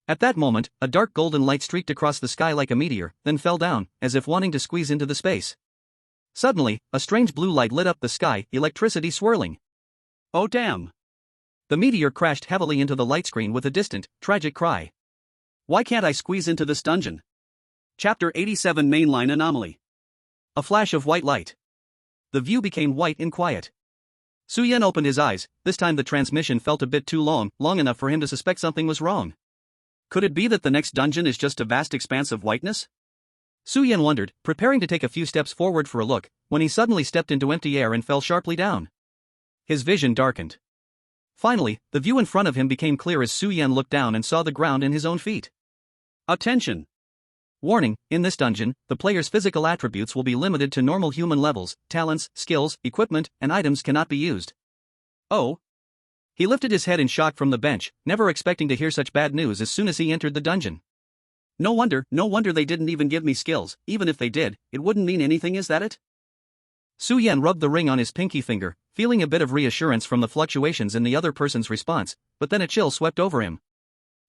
At that moment, a dark golden light streaked across the sky like a meteor, then fell down, as if wanting to squeeze into the space. Suddenly, a strange blue light lit up the sky, electricity swirling. Oh damn! The meteor crashed heavily into the light screen with a distant, tragic cry. Why can't I squeeze into this dungeon? Chapter 87 Mainline Anomaly. A flash of white light. The view became white and quiet. Su Yan opened his eyes. This time the transmission felt a bit too long enough for him to suspect something was wrong. Could it be that the next dungeon is just a vast expanse of whiteness? Su Yan wondered, preparing to take a few steps forward for a look, when he suddenly stepped into empty air and fell sharply down. His vision darkened. Finally, the view in front of him became clear as Su Yan looked down and saw the ground and his own feet. Attention! Warning, in this dungeon, the player's physical attributes will be limited to normal human levels, talents, skills, equipment, and items cannot be used. Oh? He lifted his head in shock from the bench, never expecting to hear such bad news as soon as he entered the dungeon. No wonder they didn't even give me skills. Even if they did, it wouldn't mean anything, is that it? Su Yan rubbed the ring on his pinky finger, feeling a bit of reassurance from the fluctuations in the other person's response, but then a chill swept over him.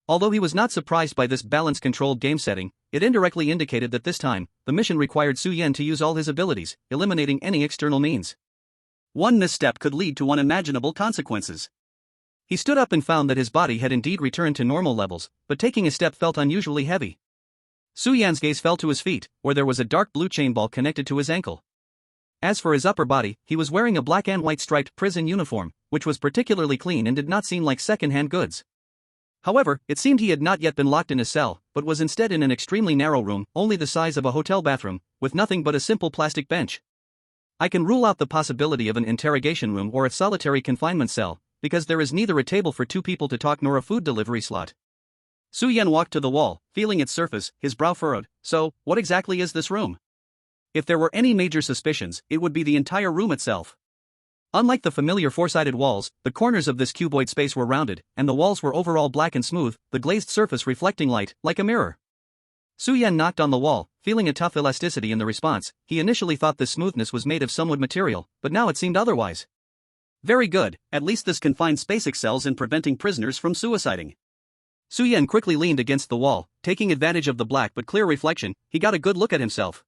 Although he was not surprised by this balance-controlled game setting, it indirectly indicated that this time, the mission required Su Yan to use all his abilities, eliminating any external means. One misstep could lead to unimaginable consequences. He stood up and found that his body had indeed returned to normal levels, but taking a step felt unusually heavy. Su Yan's gaze fell to his feet, where there was a dark blue chain ball connected to his ankle. As for his upper body, he was wearing a black and white striped prison uniform, which was particularly clean and did not seem like second-hand goods. However, it seemed he had not yet been locked in a cell, but was instead in an extremely narrow room, only the size of a hotel bathroom, with nothing but a simple plastic bench. I can rule out the possibility of an interrogation room or a solitary confinement cell, because there is neither a table for 2 people to talk nor a food delivery slot. Su Yan walked to the wall, feeling its surface, his brow furrowed. So, what exactly is this room? If there were any major suspicions, it would be the entire room itself. Unlike the familiar four-sided walls, the corners of this cuboid space were rounded, and the walls were overall black and smooth, the glazed surface reflecting light, like a mirror. Su Yan knocked on the wall, feeling a tough elasticity in the response. He initially thought this smoothness was made of some wood material, but now it seemed otherwise. Very good, at least this confined space excels in preventing prisoners from suiciding. Su Yan quickly leaned against the wall, taking advantage of the black but clear reflection. He got a good look at himself.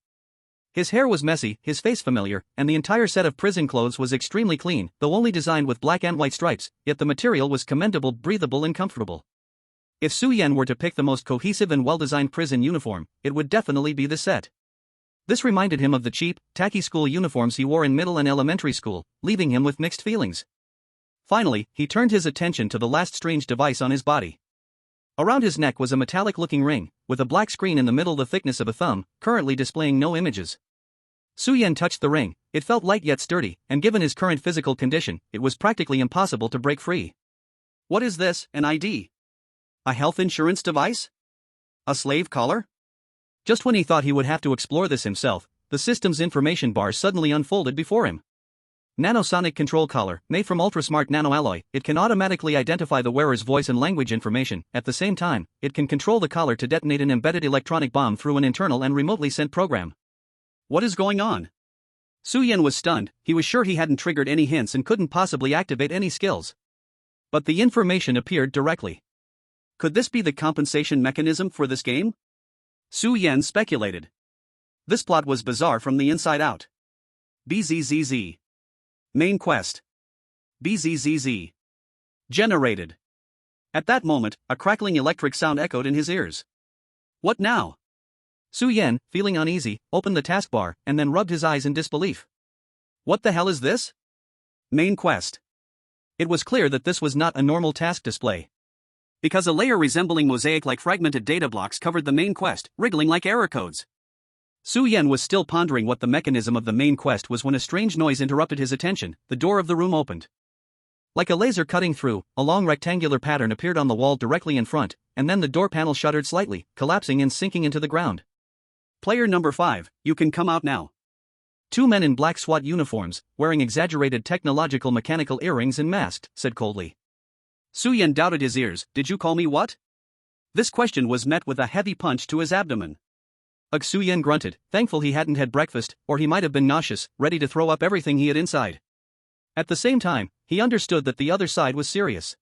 His hair was messy, his face familiar, and the entire set of prison clothes was extremely clean, though only designed with black and white stripes, yet the material was commendable, breathable and comfortable. If Su Yan were to pick the most cohesive and well-designed prison uniform, it would definitely be this set. This reminded him of the cheap, tacky school uniforms he wore in middle and elementary school, leaving him with mixed feelings. Finally, he turned his attention to the last strange device on his body. Around his neck was a metallic-looking ring, with a black screen in the middle the thickness of a thumb, currently displaying no images. Su Yan touched the ring. It felt light yet sturdy, and given his current physical condition, it was practically impossible to break free. What is this, an ID? A health insurance device? A slave collar? Just when he thought he would have to explore this himself, the system's information bar suddenly unfolded before him. Nanosonic control collar, made from ultra-smart nanoalloy. It can automatically identify the wearer's voice and language information. At the same time, it can control the collar to detonate an embedded electronic bomb through an internal and remotely sent program. What is going on? Su Yan was stunned. He was sure he hadn't triggered any hints and couldn't possibly activate any skills. But the information appeared directly. Could this be the compensation mechanism for this game? Su Yan speculated. This plot was bizarre from the inside out. BZZZ. Main quest. BZZZ. Generated. At that moment, a crackling electric sound echoed in his ears. What now? Su Yan, feeling uneasy, opened the taskbar and then rubbed his eyes in disbelief. What the hell is this? Main quest. It was clear that this was not a normal task display. Because a layer resembling mosaic-like fragmented data blocks covered the main quest, wriggling like error codes. Su Yan was still pondering what the mechanism of the main quest was when a strange noise interrupted his attention. The door of the room opened. Like a laser cutting through, a long rectangular pattern appeared on the wall directly in front, and then the door panel shuddered slightly, collapsing and sinking into the ground. Player number 5, you can come out now. 2 men in black SWAT uniforms, wearing exaggerated technological mechanical earrings and masked, said coldly. Su Yan doubted his ears. Did you call me what? This question was met with a heavy punch to his abdomen. Ugh, Su Yan grunted, thankful he hadn't had breakfast, or he might have been nauseous, ready to throw up everything he had inside. At the same time, he understood that the other side was serious.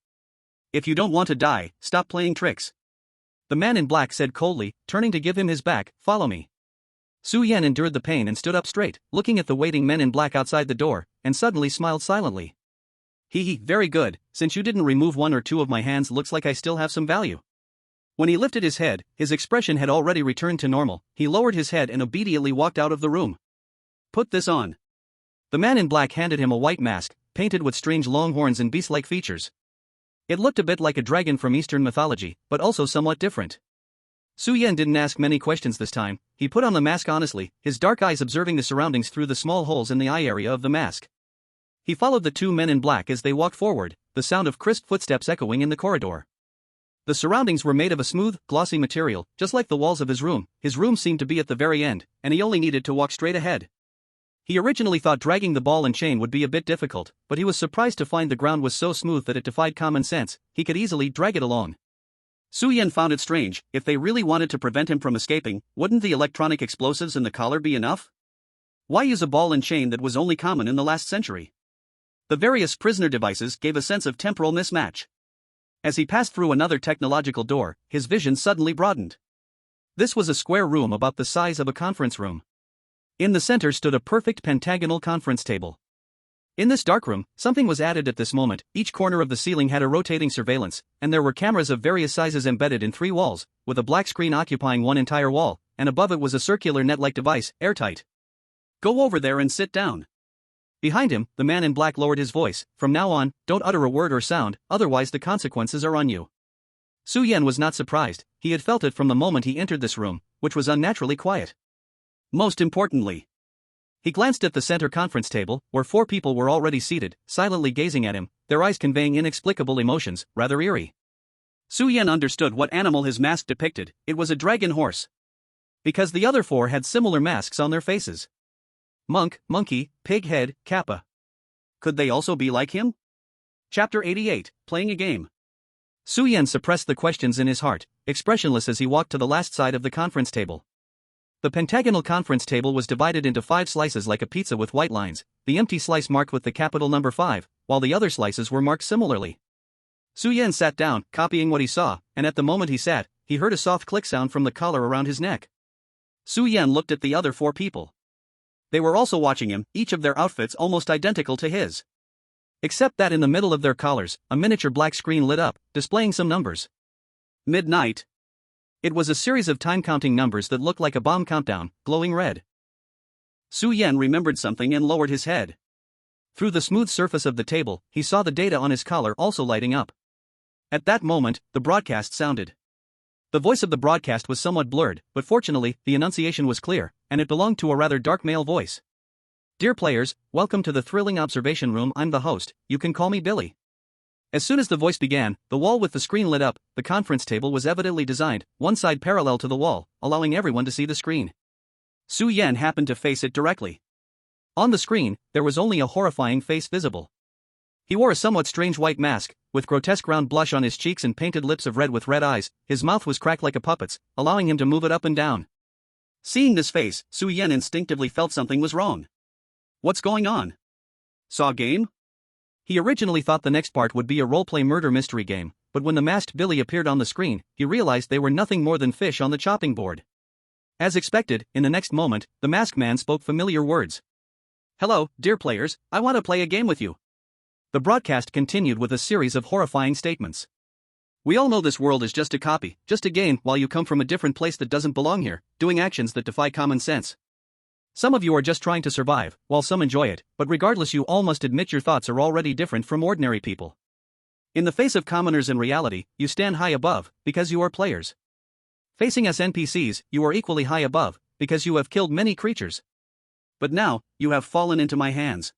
If you don't want to die, stop playing tricks. The man in black said coldly, turning to give him his back. Follow me. Su Yan endured the pain and stood up straight, looking at the waiting men in black outside the door, and suddenly smiled silently. Hee, very good, since you didn't remove 1 or 2 of my hands, looks like I still have some value. When he lifted his head, his expression had already returned to normal. He lowered his head and obediently walked out of the room. Put this on. The man in black handed him a white mask, painted with strange long horns and beast-like features. It looked a bit like a dragon from Eastern mythology, but also somewhat different. Su Yan didn't ask many questions this time. He put on the mask honestly, his dark eyes observing the surroundings through the small holes in the eye area of the mask. He followed the 2 men in black as they walked forward, the sound of crisp footsteps echoing in the corridor. The surroundings were made of a smooth, glossy material, just like the walls of his room. His room seemed to be at the very end, and he only needed to walk straight ahead. He originally thought dragging the ball and chain would be a bit difficult, but he was surprised to find the ground was so smooth that it defied common sense. He could easily drag it along. Su Yan found it strange. If they really wanted to prevent him from escaping, wouldn't the electronic explosives in the collar be enough? Why use a ball and chain that was only common in the last century? The various prisoner devices gave a sense of temporal mismatch. As he passed through another technological door, his vision suddenly broadened. This was a square room about the size of a conference room. In the center stood a perfect pentagonal conference table. In this darkroom, something was added at this moment. Each corner of the ceiling had a rotating surveillance, and there were cameras of various sizes embedded in 3 walls, with a black screen occupying 1 entire wall, and above it was a circular net-like device, airtight. Go over there and sit down. Behind him, the man in black lowered his voice. From now on, don't utter a word or sound, otherwise the consequences are on you. Su Yan was not surprised. He had felt it from the moment he entered this room, which was unnaturally quiet. Most importantly, he glanced at the center conference table, where 4 people were already seated, silently gazing at him, their eyes conveying inexplicable emotions, rather eerie. Su Yan understood what animal his mask depicted. It was a dragon horse. Because the other 4 had similar masks on their faces. Monk, monkey, pig head, kappa. Could they also be like him? Chapter 88, Playing a Game. Su Yan suppressed the questions in his heart, expressionless as he walked to the last side of the conference table. The pentagonal conference table was divided into 5 slices like a pizza with white lines, the empty slice marked with the capital number 5, while the other slices were marked similarly. Su Yan sat down, copying what he saw, and at the moment he sat, he heard a soft click sound from the collar around his neck. Su Yan looked at the other 4 people. They were also watching him, each of their outfits almost identical to his. Except that in the middle of their collars, a miniature black screen lit up, displaying some numbers. Midnight. It was a series of time-counting numbers that looked like a bomb countdown, glowing red. Su Yan remembered something and lowered his head. Through the smooth surface of the table, he saw the data on his collar also lighting up. At that moment, the broadcast sounded. The voice of the broadcast was somewhat blurred, but fortunately, the enunciation was clear, and it belonged to a rather dark male voice. Dear players, welcome to the thrilling observation room. I'm the host, you can call me Billy. As soon as the voice began, the wall with the screen lit up. The conference table was evidently designed, one side parallel to the wall, allowing everyone to see the screen. Su Yan happened to face it directly. On the screen, there was only a horrifying face visible. He wore a somewhat strange white mask, with grotesque round blush on his cheeks and painted lips of red with red eyes. His mouth was cracked like a puppet's, allowing him to move it up and down. Seeing this face, Su Yan instinctively felt something was wrong. What's going on? Saw game? He originally thought the next part would be a role-play murder mystery game, but when the masked Billy appeared on the screen, he realized they were nothing more than fish on the chopping board. As expected, in the next moment, the masked man spoke familiar words. Hello, dear players, I want to play a game with you. The broadcast continued with a series of horrifying statements. We all know this world is just a copy, just a game, while you come from a different place that doesn't belong here, doing actions that defy common sense. Some of you are just trying to survive, while some enjoy it, but regardless, you all must admit your thoughts are already different from ordinary people. In the face of commoners in reality, you stand high above, because you are players. Facing us NPCs, you are equally high above, because you have killed many creatures. But now, you have fallen into my hands.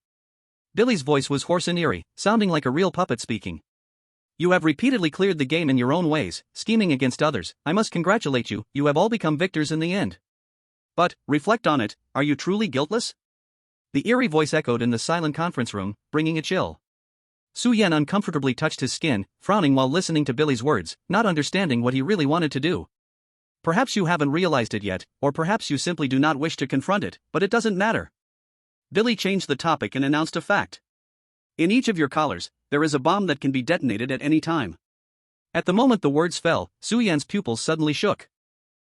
Billy's voice was hoarse and eerie, sounding like a real puppet speaking. You have repeatedly cleared the game in your own ways, scheming against others. I must congratulate you, you have all become victors in the end. But, reflect on it, are you truly guiltless? The eerie voice echoed in the silent conference room, bringing a chill. Su Yan uncomfortably touched his skin, frowning while listening to Billy's words, not understanding what he really wanted to do. Perhaps you haven't realized it yet, or perhaps you simply do not wish to confront it, but it doesn't matter. Billy changed the topic and announced a fact. In each of your collars, there is a bomb that can be detonated at any time. At the moment the words fell, Su Yan's pupils suddenly shook.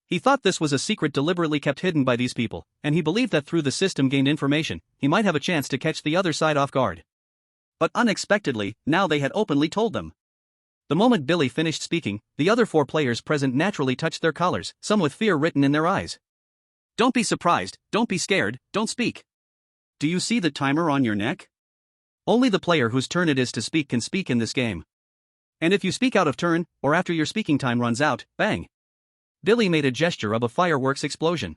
He thought this was a secret deliberately kept hidden by these people, and he believed that through the system gained information, he might have a chance to catch the other side off guard. But unexpectedly, now they had openly told them. The moment Billy finished speaking, the other 4 players present naturally touched their collars, some with fear written in their eyes. Don't be surprised, don't be scared, don't speak. Do you see the timer on your neck? Only the player whose turn it is to speak can speak in this game. And if you speak out of turn, or after your speaking time runs out, bang. Billy made a gesture of a fireworks explosion.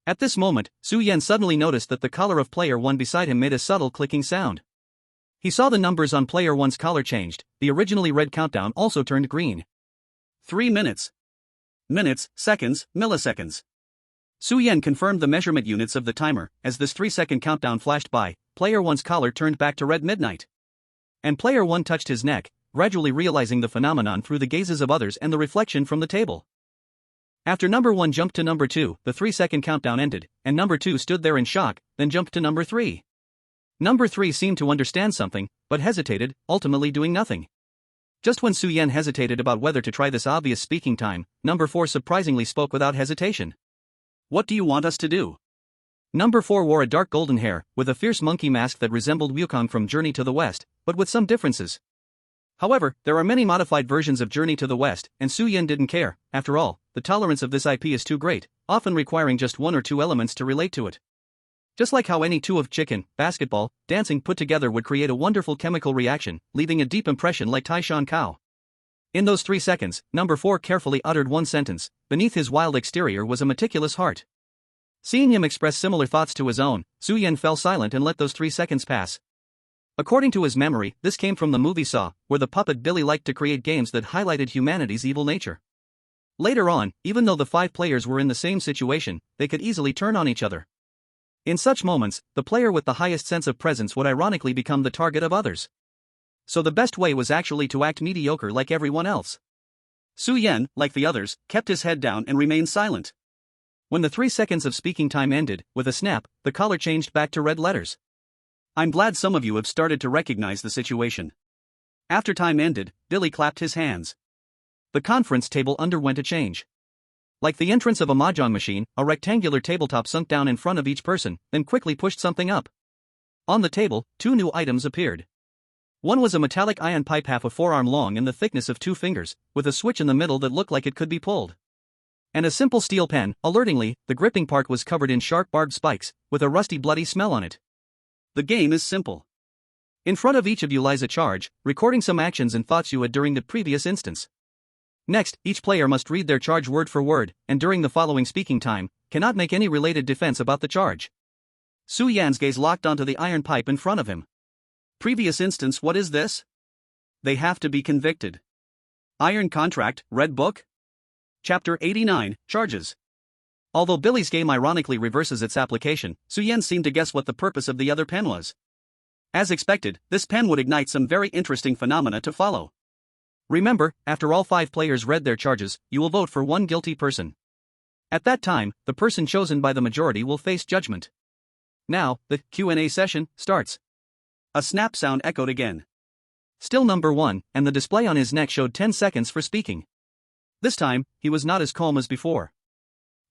At this moment, Su Yan suddenly noticed that the collar of player 1 beside him made a subtle clicking sound. He saw the numbers on player 1's collar changed, the originally red countdown also turned green. 3 minutes. Minutes, seconds, milliseconds. Su Yan confirmed the measurement units of the timer. As this 3-second countdown flashed by, player 1's collar turned back to red midnight. And player 1 touched his neck, gradually realizing the phenomenon through the gazes of others and the reflection from the table. After number 1 jumped to number 2, the 3-second countdown ended, and number 2 stood there in shock, then jumped to number 3. Number 3 seemed to understand something, but hesitated, ultimately doing nothing. Just when Su Yan hesitated about whether to try this obvious speaking time, number 4 surprisingly spoke without hesitation. What do you want us to do? Number 4 wore a dark golden hair, with a fierce monkey mask that resembled Wukong from Journey to the West, but with some differences. However, there are many modified versions of Journey to the West, and Su Yan didn't care. After all, the tolerance of this IP is too great, often requiring just 1 or 2 elements to relate to it. Just like how any 2 of chicken, basketball, dancing put together would create a wonderful chemical reaction, leaving a deep impression like Taishan Cow. In those 3 seconds, number 4 carefully uttered one sentence. Beneath his wild exterior was a meticulous heart. Seeing him express similar thoughts to his own, Su Yan fell silent and let those 3 seconds pass. According to his memory, this came from the movie Saw, where the puppet Billy liked to create games that highlighted humanity's evil nature. Later on, even though the 5 players were in the same situation, they could easily turn on each other. In such moments, the player with the highest sense of presence would ironically become the target of others. So the best way was actually to act mediocre like everyone else. Su Yan, like the others, kept his head down and remained silent. When the 3 seconds of speaking time ended, with a snap, the collar changed back to red letters. I'm glad some of you have started to recognize the situation. After time ended, Billy clapped his hands. The conference table underwent a change. Like the entrance of a mahjong machine, a rectangular tabletop sunk down in front of each person, then quickly pushed something up. On the table, 2 new items appeared. One was a metallic iron pipe half a forearm long and the thickness of 2 fingers, with a switch in the middle that looked like it could be pulled. And a simple steel pen. Alertingly, the gripping part was covered in sharp barbed spikes, with a rusty bloody smell on it. The game is simple. In front of each of you lies a charge, recording some actions and thoughts you had during the previous instance. Next, each player must read their charge word for word, and during the following speaking time, cannot make any related defense about the charge. Su Yan's gaze locked onto the iron pipe in front of him. Previous instance, what is this? They have to be convicted. Iron Contract, Red Book? Chapter 89, Charges. Although Billy's game ironically reverses its application, Su Yan seemed to guess what the purpose of the other pen was. As expected, this pen would ignite some very interesting phenomena to follow. Remember, after all 5 players read their charges, you will vote for 1 guilty person. At that time, the person chosen by the majority will face judgment. Now, the Q&A session starts. A snap sound echoed again. Still number 1, and the display on his neck showed 10 seconds for speaking. This time, he was not as calm as before.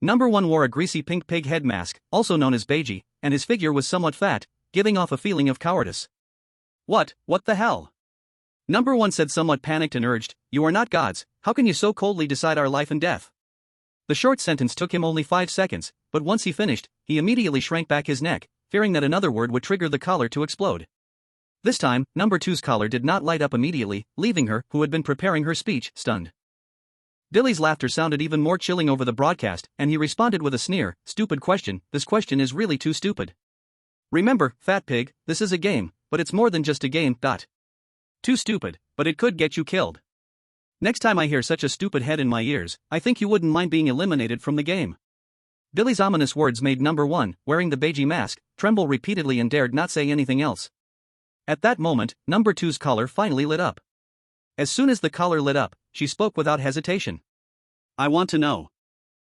Number 1 wore a greasy pink pig head mask, also known as Beiji, and his figure was somewhat fat, giving off a feeling of cowardice. What the hell? Number 1 said, somewhat panicked and urged, "You are not gods, how can you so coldly decide our life and death?" The short sentence took him only 5 seconds, but once he finished, he immediately shrank back his neck, fearing that another word would trigger the collar to explode. This time, number 2's collar did not light up immediately, leaving her, who had been preparing her speech, stunned. Billy's laughter sounded even more chilling over the broadcast, and he responded with a sneer, "Stupid question, this question is really too stupid. Remember, fat pig, this is a game, but it's more than just a game. Too stupid, but it could get you killed. Next time I hear such a stupid head in my ears, I think you wouldn't mind being eliminated from the game." Billy's ominous words made number 1, wearing the beige mask, tremble repeatedly and dared not say anything else. At that moment, number 2's collar finally lit up. As soon as the collar lit up, she spoke without hesitation. "I want to know."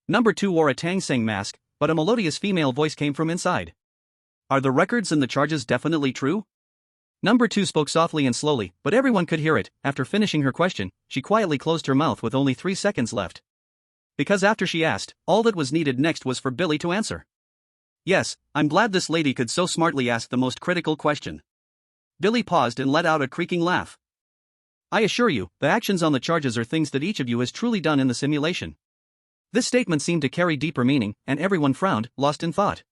Number 2 wore a Tang Seng mask, but a melodious female voice came from inside. "Are the records and the charges definitely true?" Number 2 spoke softly and slowly, but everyone could hear it. After finishing her question, she quietly closed her mouth with only 3 seconds left. Because after she asked, all that was needed next was for Billy to answer. "Yes, I'm glad this lady could so smartly ask the most critical question." Billy paused and let out a creaking laugh. "I assure you, the actions on the charges are things that each of you has truly done in the simulation." This statement seemed to carry deeper meaning, and everyone frowned, lost in thought.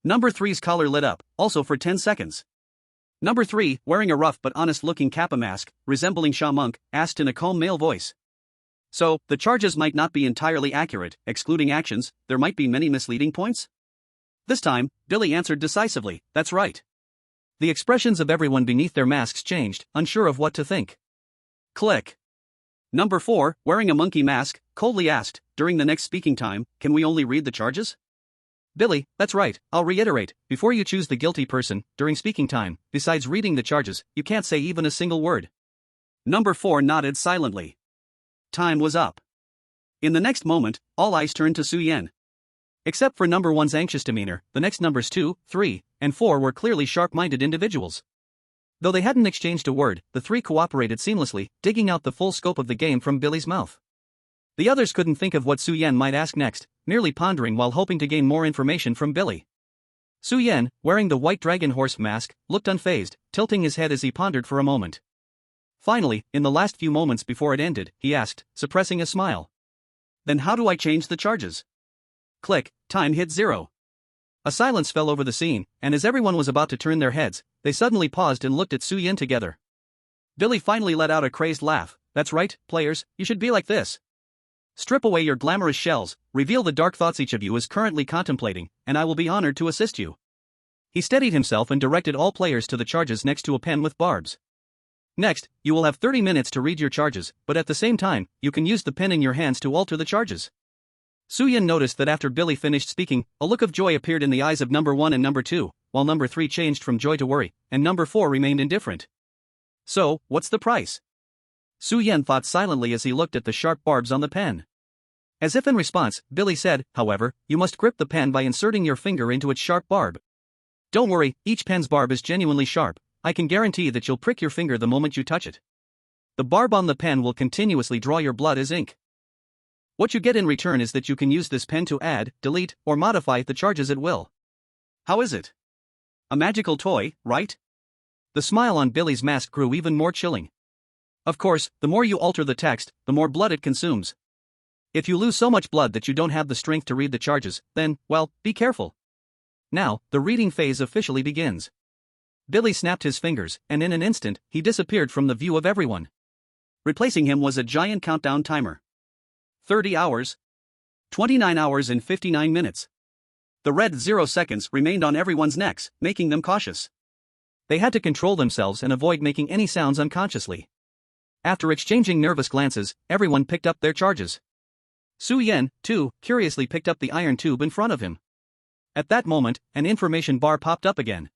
Number 3's collar lit up, also for 10 seconds. Number 3, wearing a rough but honest-looking Kappa mask, resembling Sha Monk, asked in a calm male voice. "So, the charges might not be entirely accurate, excluding actions, there might be many misleading points?" This time, Billy answered decisively, "That's right." The expressions of everyone beneath their masks changed, unsure of what to think. Click. Number 4, wearing a monkey mask, coldly asked, during the next speaking time, "Can we only read the charges?" Billy, "That's right, I'll reiterate, before you choose the guilty person, during speaking time, besides reading the charges, you can't say even a single word." Number 4 nodded silently. Time was up. In the next moment, all eyes turned to Su Yan. Except for number 1's anxious demeanor, the next numbers 2, 3, and 4 were clearly sharp-minded individuals. Though they hadn't exchanged a word, the 3 cooperated seamlessly, digging out the full scope of the game from Billy's mouth. The others couldn't think of what Su Yan might ask next, merely pondering while hoping to gain more information from Billy. Su Yan, wearing the white dragon horse mask, looked unfazed, tilting his head as he pondered for a moment. Finally, in the last few moments before it ended, he asked, suppressing a smile. "Then how do I change the charges?" Click, time hit 0. A silence fell over the scene, and as everyone was about to turn their heads, they suddenly paused and looked at Su Yan together. Billy finally let out a crazed laugh. "That's right, players, you should be like this. Strip away your glamorous shells, reveal the dark thoughts each of you is currently contemplating, and I will be honored to assist you." He steadied himself and directed all players to the charges next to a pen with barbs. "Next, you will have 30 minutes to read your charges, but at the same time, you can use the pen in your hands to alter the charges." Su Yan noticed that after Billy finished speaking, a look of joy appeared in the eyes of number 1 and number 2, while number 3 changed from joy to worry, and number 4 remained indifferent. "So, what's the price?" Su Yan thought silently as he looked at the sharp barbs on the pen. As if in response, Billy said, "However, you must grip the pen by inserting your finger into its sharp barb. Don't worry, each pen's barb is genuinely sharp. I can guarantee that you'll prick your finger the moment you touch it. The barb on the pen will continuously draw your blood as ink. What you get in return is that you can use this pen to add, delete, or modify the charges at will. How is it? A magical toy, right?" The smile on Billy's mask grew even more chilling. "Of course, the more you alter the text, the more blood it consumes. If you lose so much blood that you don't have the strength to read the charges, then, well, be careful. Now, the reading phase officially begins." Billy snapped his fingers, and in an instant, he disappeared from the view of everyone. Replacing him was a giant countdown timer. 30 hours. 29 hours and 59 minutes. The red 0 seconds remained on everyone's necks, making them cautious. They had to control themselves and avoid making any sounds unconsciously. After exchanging nervous glances, everyone picked up their charges. Su Yan, too, curiously picked up the iron tube in front of him. At that moment, an information bar popped up again.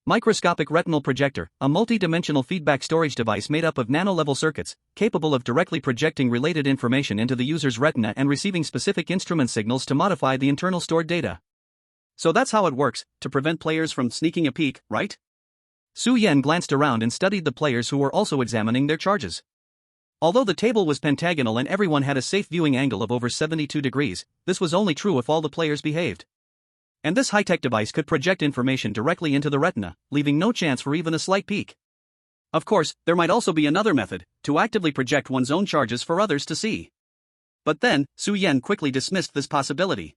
Microscopic retinal projector, a multi-dimensional feedback storage device made up of nano-level circuits, capable of directly projecting related information into the user's retina and receiving specific instrument signals to modify the internal stored data. So that's how it works, to prevent players from sneaking a peek, right? Su Yan glanced around and studied the players who were also examining their charges. Although the table was pentagonal and everyone had a safe viewing angle of over 72 degrees, this was only true if all the players behaved. And this high-tech device could project information directly into the retina, leaving no chance for even a slight peek. Of course, there might also be another method, to actively project one's own charges for others to see. But then, Su Yan quickly dismissed this possibility.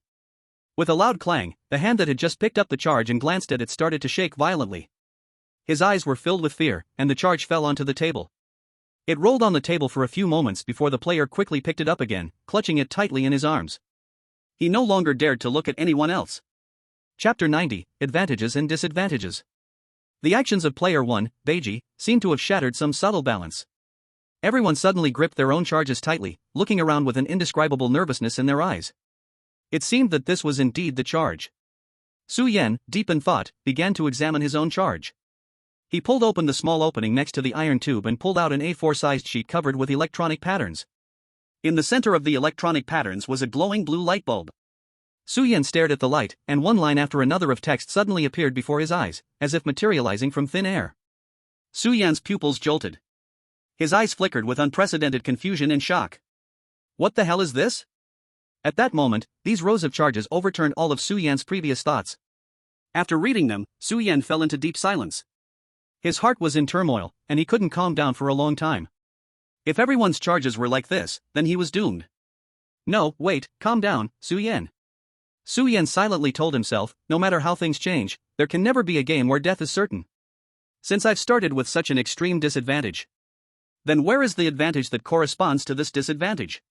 With a loud clang, the hand that had just picked up the charge and glanced at it started to shake violently. His eyes were filled with fear, and the charge fell onto the table. It rolled on the table for a few moments before the player quickly picked it up again, clutching it tightly in his arms. He no longer dared to look at anyone else. Chapter 90, Advantages and Disadvantages. The actions of Player 1, Beiji, seemed to have shattered some subtle balance. Everyone suddenly gripped their own charges tightly, looking around with an indescribable nervousness in their eyes. It seemed that this was indeed the charge. Su Yan, deep in thought, began to examine his own charge. He pulled open the small opening next to the iron tube and pulled out an A4-sized sheet covered with electronic patterns. In the center of the electronic patterns was a glowing blue light bulb. Su Yan stared at the light, and one line after another of text suddenly appeared before his eyes, as if materializing from thin air. Su Yan's pupils jolted. His eyes flickered with unprecedented confusion and shock. What the hell is this? At that moment, these rows of charges overturned all of Su Yan's previous thoughts. After reading them, Su Yan fell into deep silence. His heart was in turmoil, and he couldn't calm down for a long time. If everyone's charges were like this, then he was doomed. No, wait, calm down, Su Yan. Su Yan silently told himself, no matter how things change, there can never be a game where death is certain. Since I've started with such an extreme disadvantage, then where is the advantage that corresponds to this disadvantage?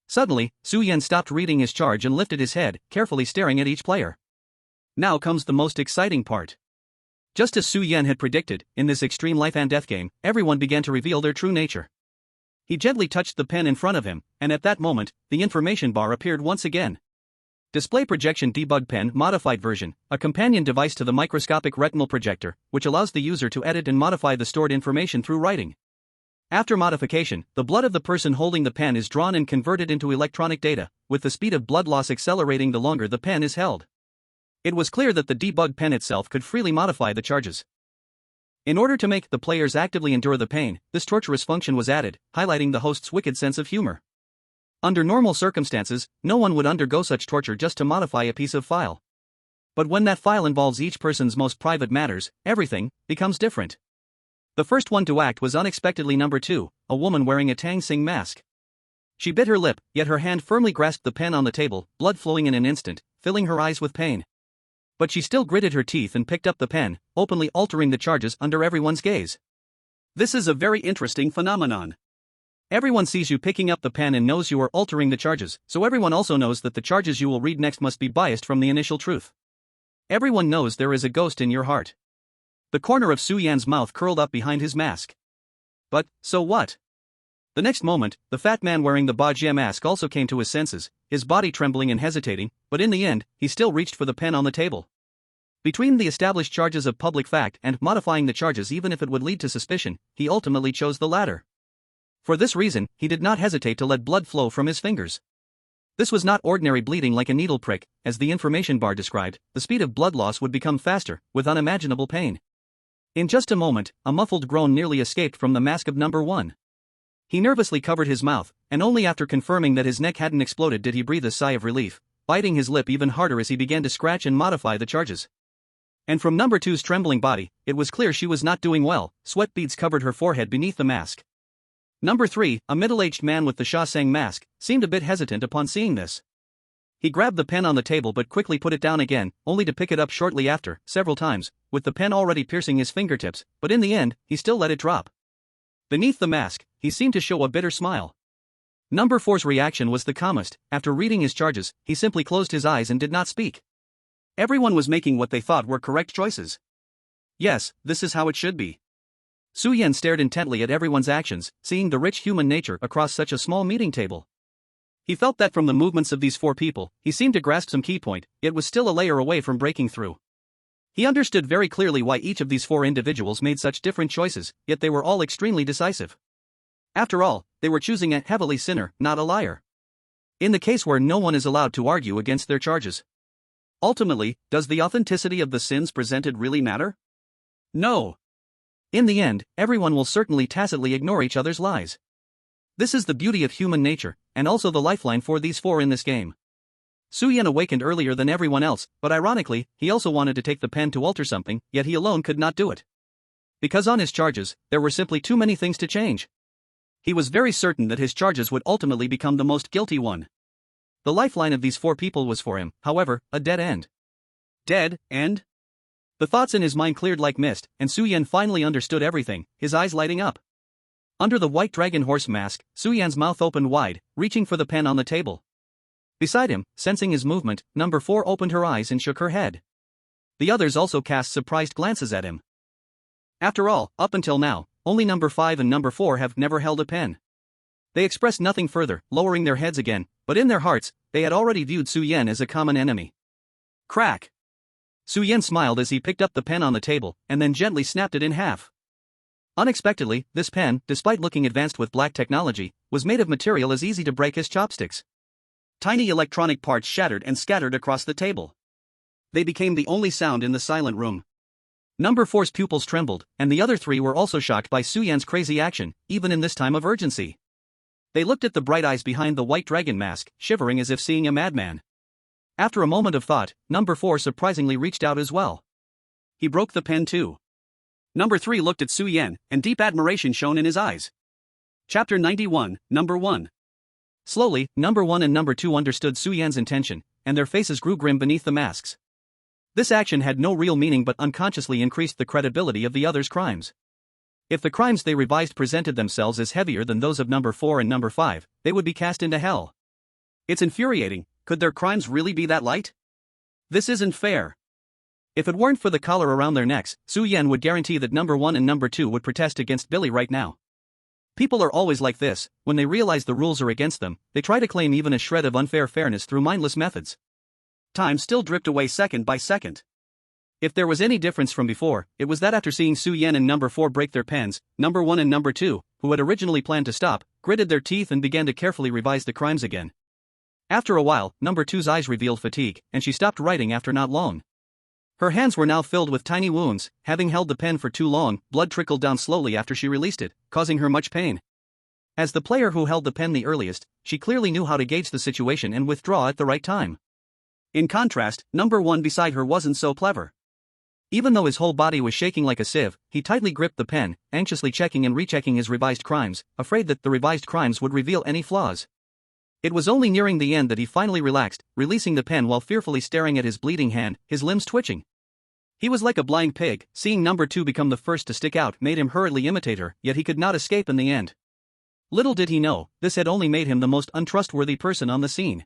Suddenly, Su Yan stopped reading his charge and lifted his head, carefully staring at each player. Now comes the most exciting part. Just as Su Yan had predicted, in this extreme life and death game, everyone began to reveal their true nature. He gently touched the pen in front of him, and at that moment, the information bar appeared once again. Display Projection Debug Pen Modified Version, a companion device to the microscopic retinal projector, which allows the user to edit and modify the stored information through writing. After modification, the blood of the person holding the pen is drawn and converted into electronic data, with the speed of blood loss accelerating the longer the pen is held. It was clear that the debug pen itself could freely modify the charges. In order to make the players actively endure the pain, this torturous function was added, highlighting the host's wicked sense of humor. Under normal circumstances, no one would undergo such torture just to modify a piece of file. But when that file involves each person's most private matters, everything becomes different. The first one to act was unexpectedly number 2, a woman wearing a Tang Sing mask. She bit her lip, yet her hand firmly grasped the pen on the table, blood flowing in an instant, filling her eyes with pain. But she still gritted her teeth and picked up the pen, openly altering the charges under everyone's gaze. This is a very interesting phenomenon. Everyone sees you picking up the pen and knows you are altering the charges, so everyone also knows that the charges you will read next must be biased from the initial truth. Everyone knows there is a ghost in your heart. The corner of Su Yan's mouth curled up behind his mask. But, so what? The next moment, the fat man wearing the Bajie mask also came to his senses, his body trembling and hesitating, but in the end, he still reached for the pen on the table. Between the established charges of public fact and modifying the charges even if it would lead to suspicion, he ultimately chose the latter. For this reason, he did not hesitate to let blood flow from his fingers. This was not ordinary bleeding like a needle prick, as the information bar described. The speed of blood loss would become faster, with unimaginable pain. In just a moment, a muffled groan nearly escaped from the mask of number 1. He nervously covered his mouth, and only after confirming that his neck hadn't exploded did he breathe a sigh of relief, biting his lip even harder as he began to scratch and modify the charges. And from number 2's trembling body, it was clear she was not doing well. Sweat beads covered her forehead beneath the mask. Number 3, a middle-aged man with the Sha Sang mask, seemed a bit hesitant upon seeing this. He grabbed the pen on the table but quickly put it down again, only to pick it up shortly after, several times, with the pen already piercing his fingertips, but in the end, he still let it drop. Beneath the mask, he seemed to show a bitter smile. Number 4's reaction was the calmest. After reading his charges, he simply closed his eyes and did not speak. Everyone was making what they thought were correct choices. Yes, this is how it should be. Su Yan stared intently at everyone's actions, seeing the rich human nature across such a small meeting table. He felt that from the movements of these 4 people, he seemed to grasp some key point, yet was still a layer away from breaking through. He understood very clearly why each of these 4 individuals made such different choices, yet they were all extremely decisive. After all, they were choosing a heavily sinner, not a liar. In the case where no one is allowed to argue against their charges. Ultimately, does the authenticity of the sins presented really matter? No. In the end, everyone will certainly tacitly ignore each other's lies. This is the beauty of human nature, and also the lifeline for these 4 in this game. Su Yan awakened earlier than everyone else, but ironically, he also wanted to take the pen to alter something, yet he alone could not do it. because on his charges, there were simply too many things to change. He was very certain that his charges would ultimately become the most guilty one. The lifeline of these four people was for him, however, a dead end. Dead end? The thoughts in his mind cleared like mist, and Su Yan finally understood everything, his eyes lighting up. Under the white dragon horse mask, Su Yan's mouth opened wide, reaching for the pen on the table. Beside him, sensing his movement, number 4 opened her eyes and shook her head. The others also cast surprised glances at him. After all, up until now, only number 5 and number 4 have never held a pen. They expressed nothing further, lowering their heads again, but in their hearts, they had already viewed Su Yan as a common enemy. Crack! Su Yan smiled as he picked up the pen on the table, and then gently snapped it in half. Unexpectedly, this pen, despite looking advanced with black technology, was made of material as easy to break as chopsticks. Tiny electronic parts shattered and scattered across the table. They became the only sound in the silent room. Number 4's pupils trembled, and the other 3 were also shocked by Su Yan's crazy action, even in this time of urgency. They looked at the bright eyes behind the white dragon mask, shivering as if seeing a madman. After a moment of thought, number 4 surprisingly reached out as well. He broke the pen too. Number 3 looked at Su Yan, and deep admiration shone in his eyes. Chapter 91, Number 1. Slowly, number 1 and number 2 understood Su Yan's intention, and their faces grew grim beneath the masks. This action had no real meaning but unconsciously increased the credibility of the others' crimes. If the crimes they revised presented themselves as heavier than those of number 4 and number 5, they would be cast into hell. It's infuriating. Could their crimes really be that light? This isn't fair. If it weren't for the collar around their necks, Su Yan would guarantee that number 1 and number 2 would protest against Billy right now. People are always like this: when they realize the rules are against them, they try to claim even a shred of unfair fairness through mindless methods. Time still dripped away second by second. If there was any difference from before, it was that after seeing Su Yan and number 4 break their pens, number 1 and number 2, who had originally planned to stop, gritted their teeth and began to carefully revise the crimes again. After a while, number 2's eyes revealed fatigue, and she stopped writing after not long. Her hands were now filled with tiny wounds. Having held the pen for too long, blood trickled down slowly after she released it, causing her much pain. As the player who held the pen the earliest, she clearly knew how to gauge the situation and withdraw at the right time. In contrast, number 1 beside her wasn't so clever. Even though his whole body was shaking like a sieve, he tightly gripped the pen, anxiously checking and rechecking his revised crimes, afraid that the revised crimes would reveal any flaws. It was only nearing the end that he finally relaxed, releasing the pen while fearfully staring at his bleeding hand, his limbs twitching. He was like a blind pig. Seeing number 2 become the first to stick out made him hurriedly imitate her, yet he could not escape in the end. Little did he know, this had only made him the most untrustworthy person on the scene.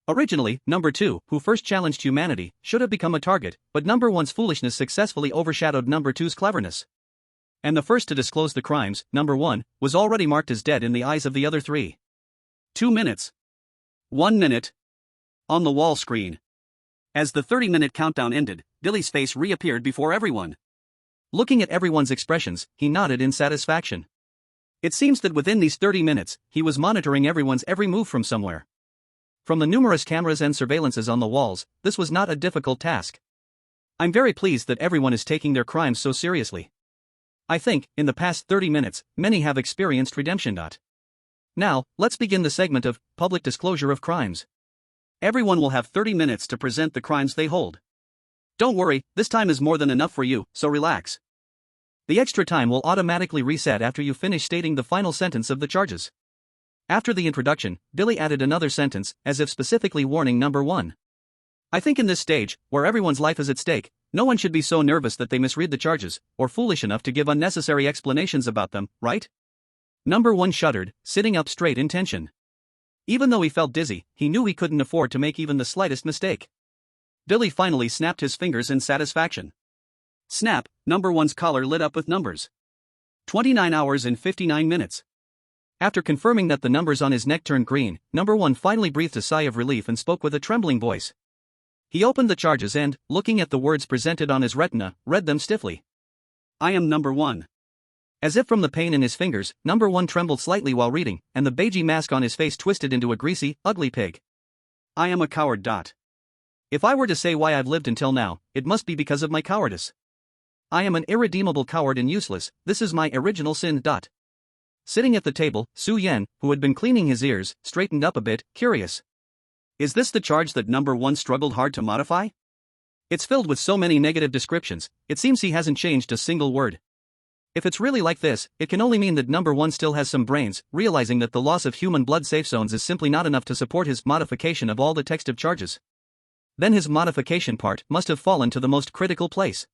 Originally, number 2, who first challenged humanity, should have become a target, but number 1's foolishness successfully overshadowed number 2's cleverness. And the first to disclose the crimes, number 1, was already marked as dead in the eyes of the other 3. 2 minutes. 1 minute. On the wall screen. As the 30-minute countdown ended, Billy's face reappeared before everyone. Looking at everyone's expressions, he nodded in satisfaction. It seems that within these 30 minutes, he was monitoring everyone's every move from somewhere. From the numerous cameras and surveillances on the walls, this was not a difficult task. I'm very pleased that everyone is taking their crimes so seriously. I think, in the past 30 minutes, many have experienced redemption. Now, let's begin the segment of public disclosure of crimes. Everyone will have 30 minutes to present the crimes they hold. Don't worry, this time is more than enough for you, so relax. The extra time will automatically reset after you finish stating the final sentence of the charges. After the introduction, Billy added another sentence, as if specifically warning number 1. I think in this stage, where everyone's life is at stake, no one should be so nervous that they misread the charges, or foolish enough to give unnecessary explanations about them, right? Number 1 shuddered, sitting up straight in tension. Even though he felt dizzy, he knew he couldn't afford to make even the slightest mistake. Billy finally snapped his fingers in satisfaction. Snap, number 1's collar lit up with numbers. 29 hours and 59 minutes. After confirming that the numbers on his neck turned green, number 1 finally breathed a sigh of relief and spoke with a trembling voice. He opened the charges and, looking at the words presented on his retina, read them stiffly. I am number 1. As if from the pain in his fingers, number 1 trembled slightly while reading, and the beige mask on his face twisted into a greasy, ugly pig. I am a coward. If I were to say why I've lived until now, it must be because of my cowardice. I am an irredeemable coward and useless. This is my original sin. Sitting at the table, Su Yan, who had been cleaning his ears, straightened up a bit, curious. Is this the charge that number 1 struggled hard to modify? It's filled with so many negative descriptions, it seems he hasn't changed a single word. If it's really like this, it can only mean that number 1 still has some brains, realizing that the loss of human blood safe zones is simply not enough to support his modification of all the textive charges. Then his modification part must have fallen to the most critical place.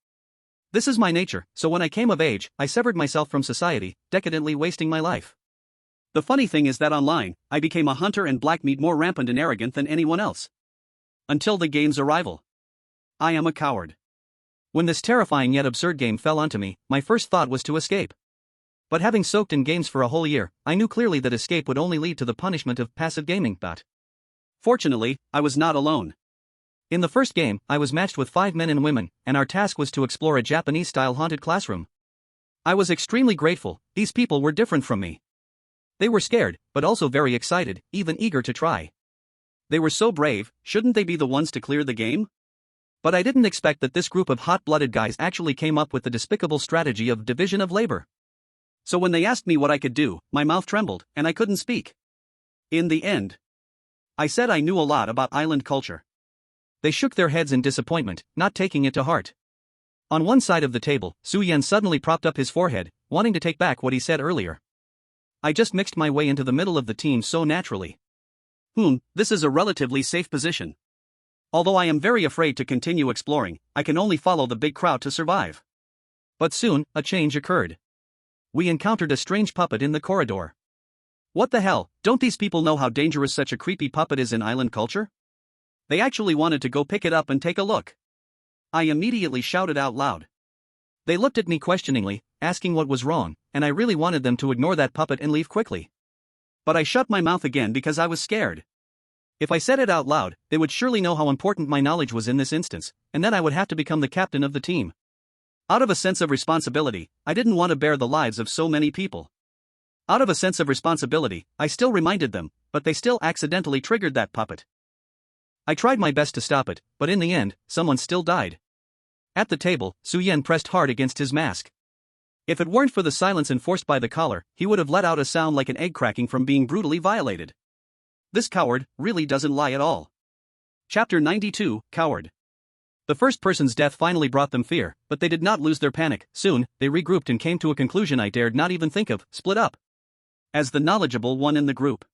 This is my nature, so when I came of age, I severed myself from society, decadently wasting my life. The funny thing is that online, I became a hunter and black meat more rampant and arrogant than anyone else. Until the game's arrival. I am a coward. When this terrifying yet absurd game fell onto me, my first thought was to escape. But having soaked in games for a whole year, I knew clearly that escape would only lead to the punishment of passive gaming. Fortunately, I was not alone. In the first game, I was matched with 5 men and women, and our task was to explore a Japanese-style haunted classroom. I was extremely grateful. These people were different from me. They were scared, but also very excited, even eager to try. They were so brave, shouldn't they be the ones to clear the game? But I didn't expect that this group of hot-blooded guys actually came up with the despicable strategy of division of labor. So when they asked me what I could do, my mouth trembled, and I couldn't speak. In the end, I said I knew a lot about island culture. They shook their heads in disappointment, not taking it to heart. On one side of the table, Su Yan suddenly propped up his forehead, wanting to take back what he said earlier. I just mixed my way into the middle of the team so naturally. This is a relatively safe position. Although I am very afraid to continue exploring, I can only follow the big crowd to survive. But soon, a change occurred. We encountered a strange puppet in the corridor. What the hell, don't these people know how dangerous such a creepy puppet is in island culture? They actually wanted to go pick it up and take a look. I immediately shouted out loud. They looked at me questioningly, asking what was wrong, and I really wanted them to ignore that puppet and leave quickly. But I shut my mouth again because I was scared. If I said it out loud, they would surely know how important my knowledge was in this instance, and then I would have to become the captain of the team. Out of a sense of responsibility, I didn't want to bear the lives of so many people. Out of a sense of responsibility, I still reminded them, but they still accidentally triggered that puppet. I tried my best to stop it, but in the end, someone still died. At the table, Su Yan pressed hard against his mask. If it weren't for the silence enforced by the collar, he would have let out a sound like an egg cracking from being brutally violated. This coward really doesn't lie at all. Chapter 92, Coward. The first person's death finally brought them fear, but they did not lose their panic. Soon, they regrouped and came to a conclusion I dared not even think of: split up. As the knowledgeable one in the group,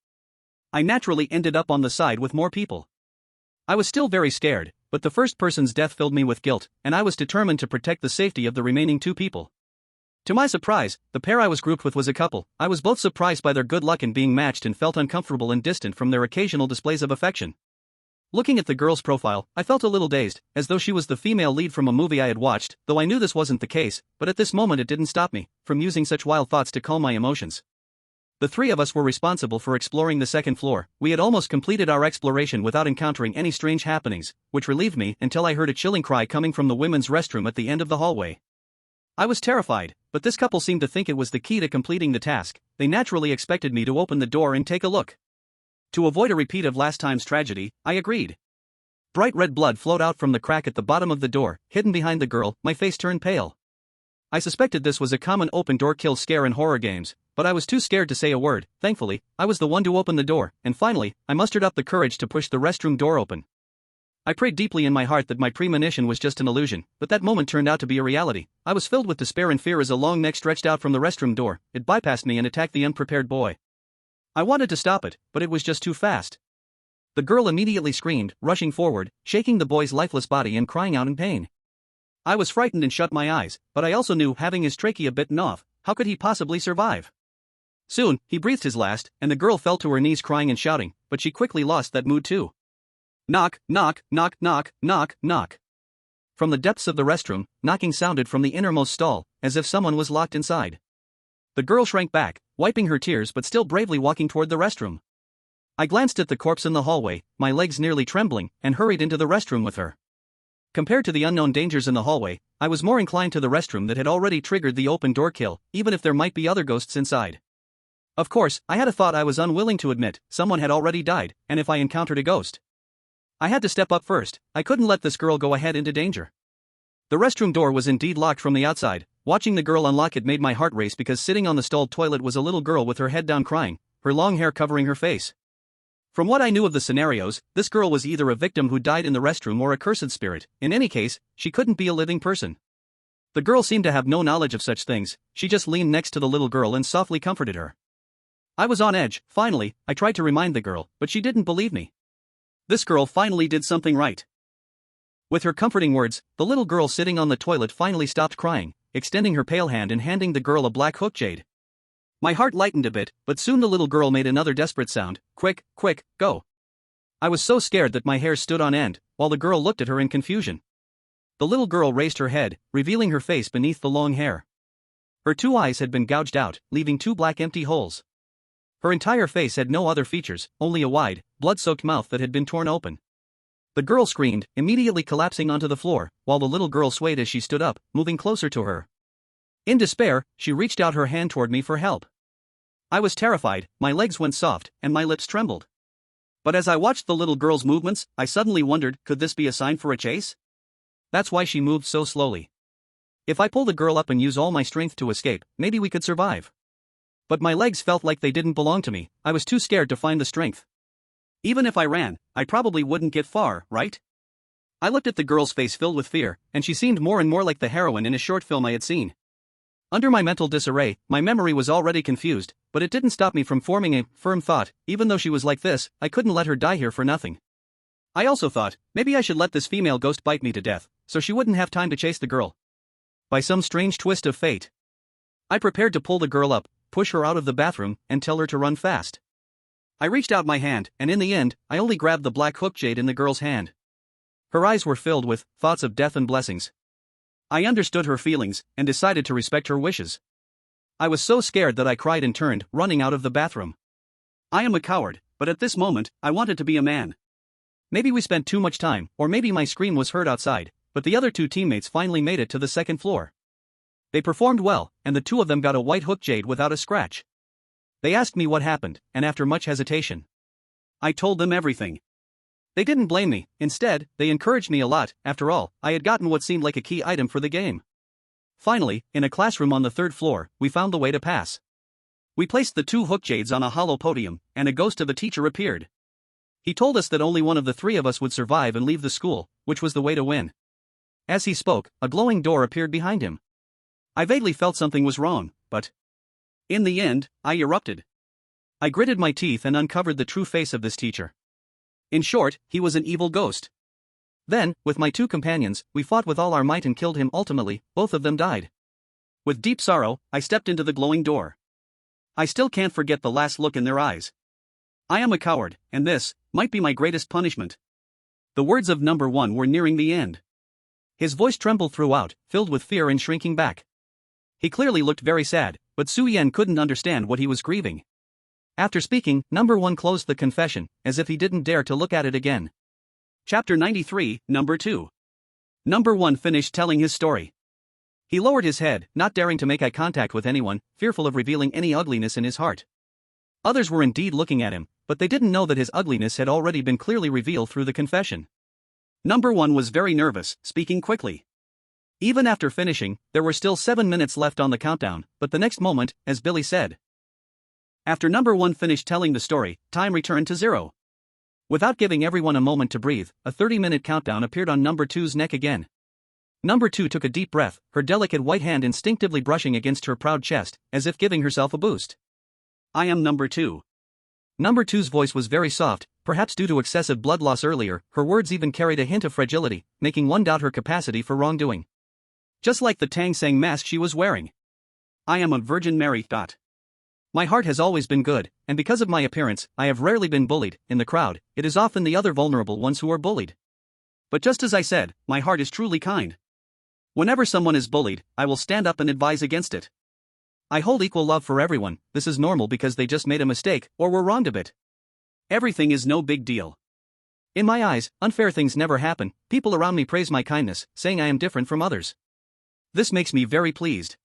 I naturally ended up on the side with more people. I was still very scared, but the first person's death filled me with guilt, and I was determined to protect the safety of the remaining 2 people. To my surprise, the pair I was grouped with was a couple. I was both surprised by their good luck in being matched and felt uncomfortable and distant from their occasional displays of affection. Looking at the girl's profile, I felt a little dazed, as though she was the female lead from a movie I had watched, though I knew this wasn't the case, but at this moment it didn't stop me from using such wild thoughts to calm my emotions. The 3 of us were responsible for exploring the second floor. We had almost completed our exploration without encountering any strange happenings, which relieved me until I heard a chilling cry coming from the women's restroom at the end of the hallway. I was terrified, but this couple seemed to think it was the key to completing the task. They naturally expected me to open the door and take a look. To avoid a repeat of last time's tragedy, I agreed. Bright red blood flowed out from the crack at the bottom of the door, hidden behind the girl. My face turned pale. I suspected this was a common open-door kill scare in horror games, but I was too scared to say a word. Thankfully, I was the one to open the door, and finally, I mustered up the courage to push the restroom door open. I prayed deeply in my heart that my premonition was just an illusion, but that moment turned out to be a reality. I was filled with despair and fear as a long neck stretched out from the restroom door. It bypassed me and attacked the unprepared boy. I wanted to stop it, but it was just too fast. The girl immediately screamed, rushing forward, shaking the boy's lifeless body and crying out in pain. I was frightened and shut my eyes, but I also knew, having his trachea bitten off, how could he possibly survive? Soon, he breathed his last, and the girl fell to her knees crying and shouting, but she quickly lost that mood too. Knock, knock, knock, knock, knock, knock. From the depths of the restroom, knocking sounded from the innermost stall, as if someone was locked inside. The girl shrank back, wiping her tears but still bravely walking toward the restroom. I glanced at the corpse in the hallway, my legs nearly trembling, and hurried into the restroom with her. Compared to the unknown dangers in the hallway, I was more inclined to the restroom that had already triggered the open door kill, even if there might be other ghosts inside. Of course, I had a thought I was unwilling to admit: someone had already died, and if I encountered a ghost, I had to step up first. I couldn't let this girl go ahead into danger. The restroom door was indeed locked from the outside. Watching the girl unlock it made my heart race because sitting on the stalled toilet was a little girl with her head down crying, her long hair covering her face. From what I knew of the scenarios, this girl was either a victim who died in the restroom or a cursed spirit. In any case, she couldn't be a living person. The girl seemed to have no knowledge of such things, she just leaned next to the little girl and softly comforted her. I was on edge. Finally, I tried to remind the girl, but she didn't believe me. This girl finally did something right. With her comforting words, the little girl sitting on the toilet finally stopped crying, extending her pale hand and handing the girl a black hook jade. My heart lightened a bit, but soon the little girl made another desperate sound. Quick, quick, go. I was so scared that my hair stood on end, while the girl looked at her in confusion. The little girl raised her head, revealing her face beneath the long hair. Her 2 eyes had been gouged out, leaving 2 black empty holes. Her entire face had no other features, only a wide, blood-soaked mouth that had been torn open. The girl screamed, immediately collapsing onto the floor, while the little girl swayed as she stood up, moving closer to her. In despair, she reached out her hand toward me for help. I was terrified, my legs went soft, and my lips trembled. But as I watched the little girl's movements, I suddenly wondered, could this be a sign for a chase? That's why she moved so slowly. If I pull the girl up and use all my strength to escape, maybe we could survive. But my legs felt like they didn't belong to me, I was too scared to find the strength. Even if I ran, I probably wouldn't get far, right? I looked at the girl's face filled with fear, and she seemed more and more like the heroine in a short film I had seen. Under my mental disarray, my memory was already confused, but it didn't stop me from forming a firm thought. Even though she was like this, I couldn't let her die here for nothing. I also thought, maybe I should let this female ghost bite me to death, so she wouldn't have time to chase the girl. By some strange twist of fate, I prepared to pull the girl up, push her out of the bathroom, and tell her to run fast. I reached out my hand, and in the end, I only grabbed the black hook jade in the girl's hand. Her eyes were filled with thoughts of death and blessings. I understood her feelings, and decided to respect her wishes. I was so scared that I cried and turned, running out of the bathroom. I am a coward, but at this moment, I wanted to be a man. Maybe we spent too much time, or maybe my scream was heard outside, but the other 2 teammates finally made it to the 2nd floor. They performed well, and the 2 of them got a white hook jade without a scratch. They asked me what happened, and after much hesitation, I told them everything. They didn't blame me, instead, they encouraged me a lot. After all, I had gotten what seemed like a key item for the game. Finally, in a classroom on the 3rd floor, we found the way to pass. We placed the 2 hook jades on a hollow podium, and a ghost of a teacher appeared. He told us that only one of the 3 of us would survive and leave the school, which was the way to win. As he spoke, a glowing door appeared behind him. I vaguely felt something was wrong, but in the end, I erupted. I gritted my teeth and uncovered the true face of this teacher. In short, he was an evil ghost. Then, with my 2 companions, we fought with all our might and killed him. Ultimately, both of them died. With deep sorrow, I stepped into the glowing door. I still can't forget the last look in their eyes. I am a coward, and this might be my greatest punishment. The words of number 1 were nearing the end. His voice trembled throughout, filled with fear and shrinking back. He clearly looked very sad, but Su Yan couldn't understand what he was grieving. After speaking, number 1 closed the confession, as if he didn't dare to look at it again. Chapter 93, Number 2. Number 1 finished telling his story. He lowered his head, not daring to make eye contact with anyone, fearful of revealing any ugliness in his heart. Others were indeed looking at him, but they didn't know that his ugliness had already been clearly revealed through the confession. Number 1 was very nervous, speaking quickly. Even after finishing, there were still 7 minutes left on the countdown, but the next moment, as Billy said. After number 1 finished telling the story, time returned to 0. Without giving everyone a moment to breathe, a 30-minute countdown appeared on number 2's neck again. Number 2 took a deep breath, her delicate white hand instinctively brushing against her proud chest, as if giving herself a boost. I am number 2. Number 2's voice was very soft, perhaps due to excessive blood loss earlier. Her words even carried a hint of fragility, making one doubt her capacity for wrongdoing. Just like the Tang Sang mask she was wearing. I am a Virgin Mary. My heart has always been good, and because of my appearance, I have rarely been bullied. In the crowd, it is often the other vulnerable ones who are bullied. But just as I said, my heart is truly kind. Whenever someone is bullied, I will stand up and advise against it. I hold equal love for everyone. This is normal because they just made a mistake, or were wronged a bit. Everything is no big deal. In my eyes, unfair things never happen. People around me praise my kindness, saying I am different from others. This makes me very pleased.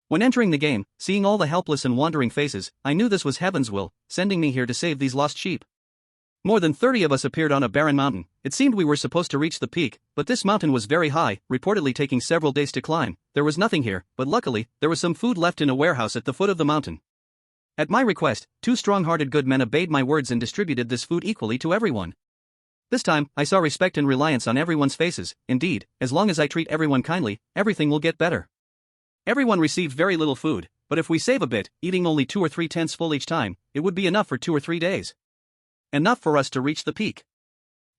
When entering the game, seeing all the helpless and wandering faces, I knew this was heaven's will, sending me here to save these lost sheep. More than 30 of us appeared on a barren mountain. It seemed we were supposed to reach the peak, but this mountain was very high, reportedly taking several days to climb. There was nothing here, but luckily, there was some food left in a warehouse at the foot of the mountain. At my request, 2 strong-hearted good men obeyed my words and distributed this food equally to everyone. This time, I saw respect and reliance on everyone's faces. Indeed, as long as I treat everyone kindly, everything will get better. Everyone received very little food, but if we save a bit, eating only 2 or 3 tenths full each time, it would be enough for 2 or 3 days. Enough for us to reach the peak.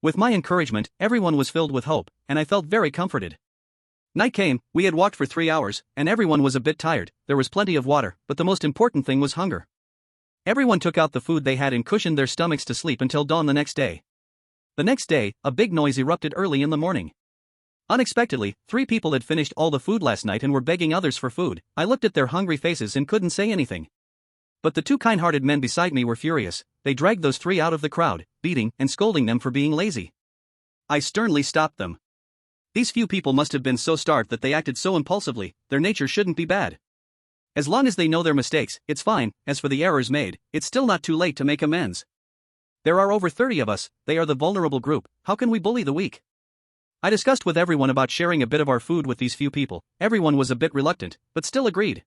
With my encouragement, everyone was filled with hope, and I felt very comforted. Night came, we had walked for 3 hours, and everyone was a bit tired. There was plenty of water, but the most important thing was hunger. Everyone took out the food they had and cushioned their stomachs to sleep until dawn the next day. The next day, a big noise erupted early in the morning. Unexpectedly, 3 people had finished all the food last night and were begging others for food. I looked at their hungry faces and couldn't say anything. But the 2 kind-hearted men beside me were furious. They dragged those 3 out of the crowd, beating and scolding them for being lazy. I sternly stopped them. These few people must have been so starved that they acted so impulsively. Their nature shouldn't be bad. As long as they know their mistakes, it's fine. As for the errors made, it's still not too late to make amends. There are over 30 of us. They are the vulnerable group. How can we bully the weak? I discussed with everyone about sharing a bit of our food with these few people. Everyone was a bit reluctant, but still agreed.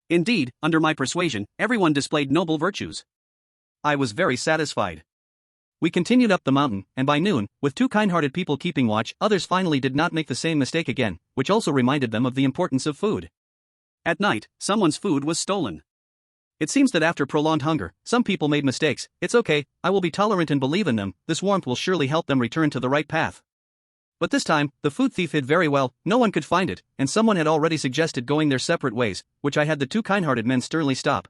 Indeed, under my persuasion, everyone displayed noble virtues. I was very satisfied. We continued up the mountain, and by noon, with 2 kind-hearted people keeping watch, others finally did not make the same mistake again, which also reminded them of the importance of food. At night, someone's food was stolen. It seems that after prolonged hunger, some people made mistakes. It's okay, I will be tolerant and believe in them. This warmth will surely help them return to the right path. But this time, the food thief hid very well. No one could find it, and someone had already suggested going their separate ways, which I had the 2 kind-hearted men sternly stop.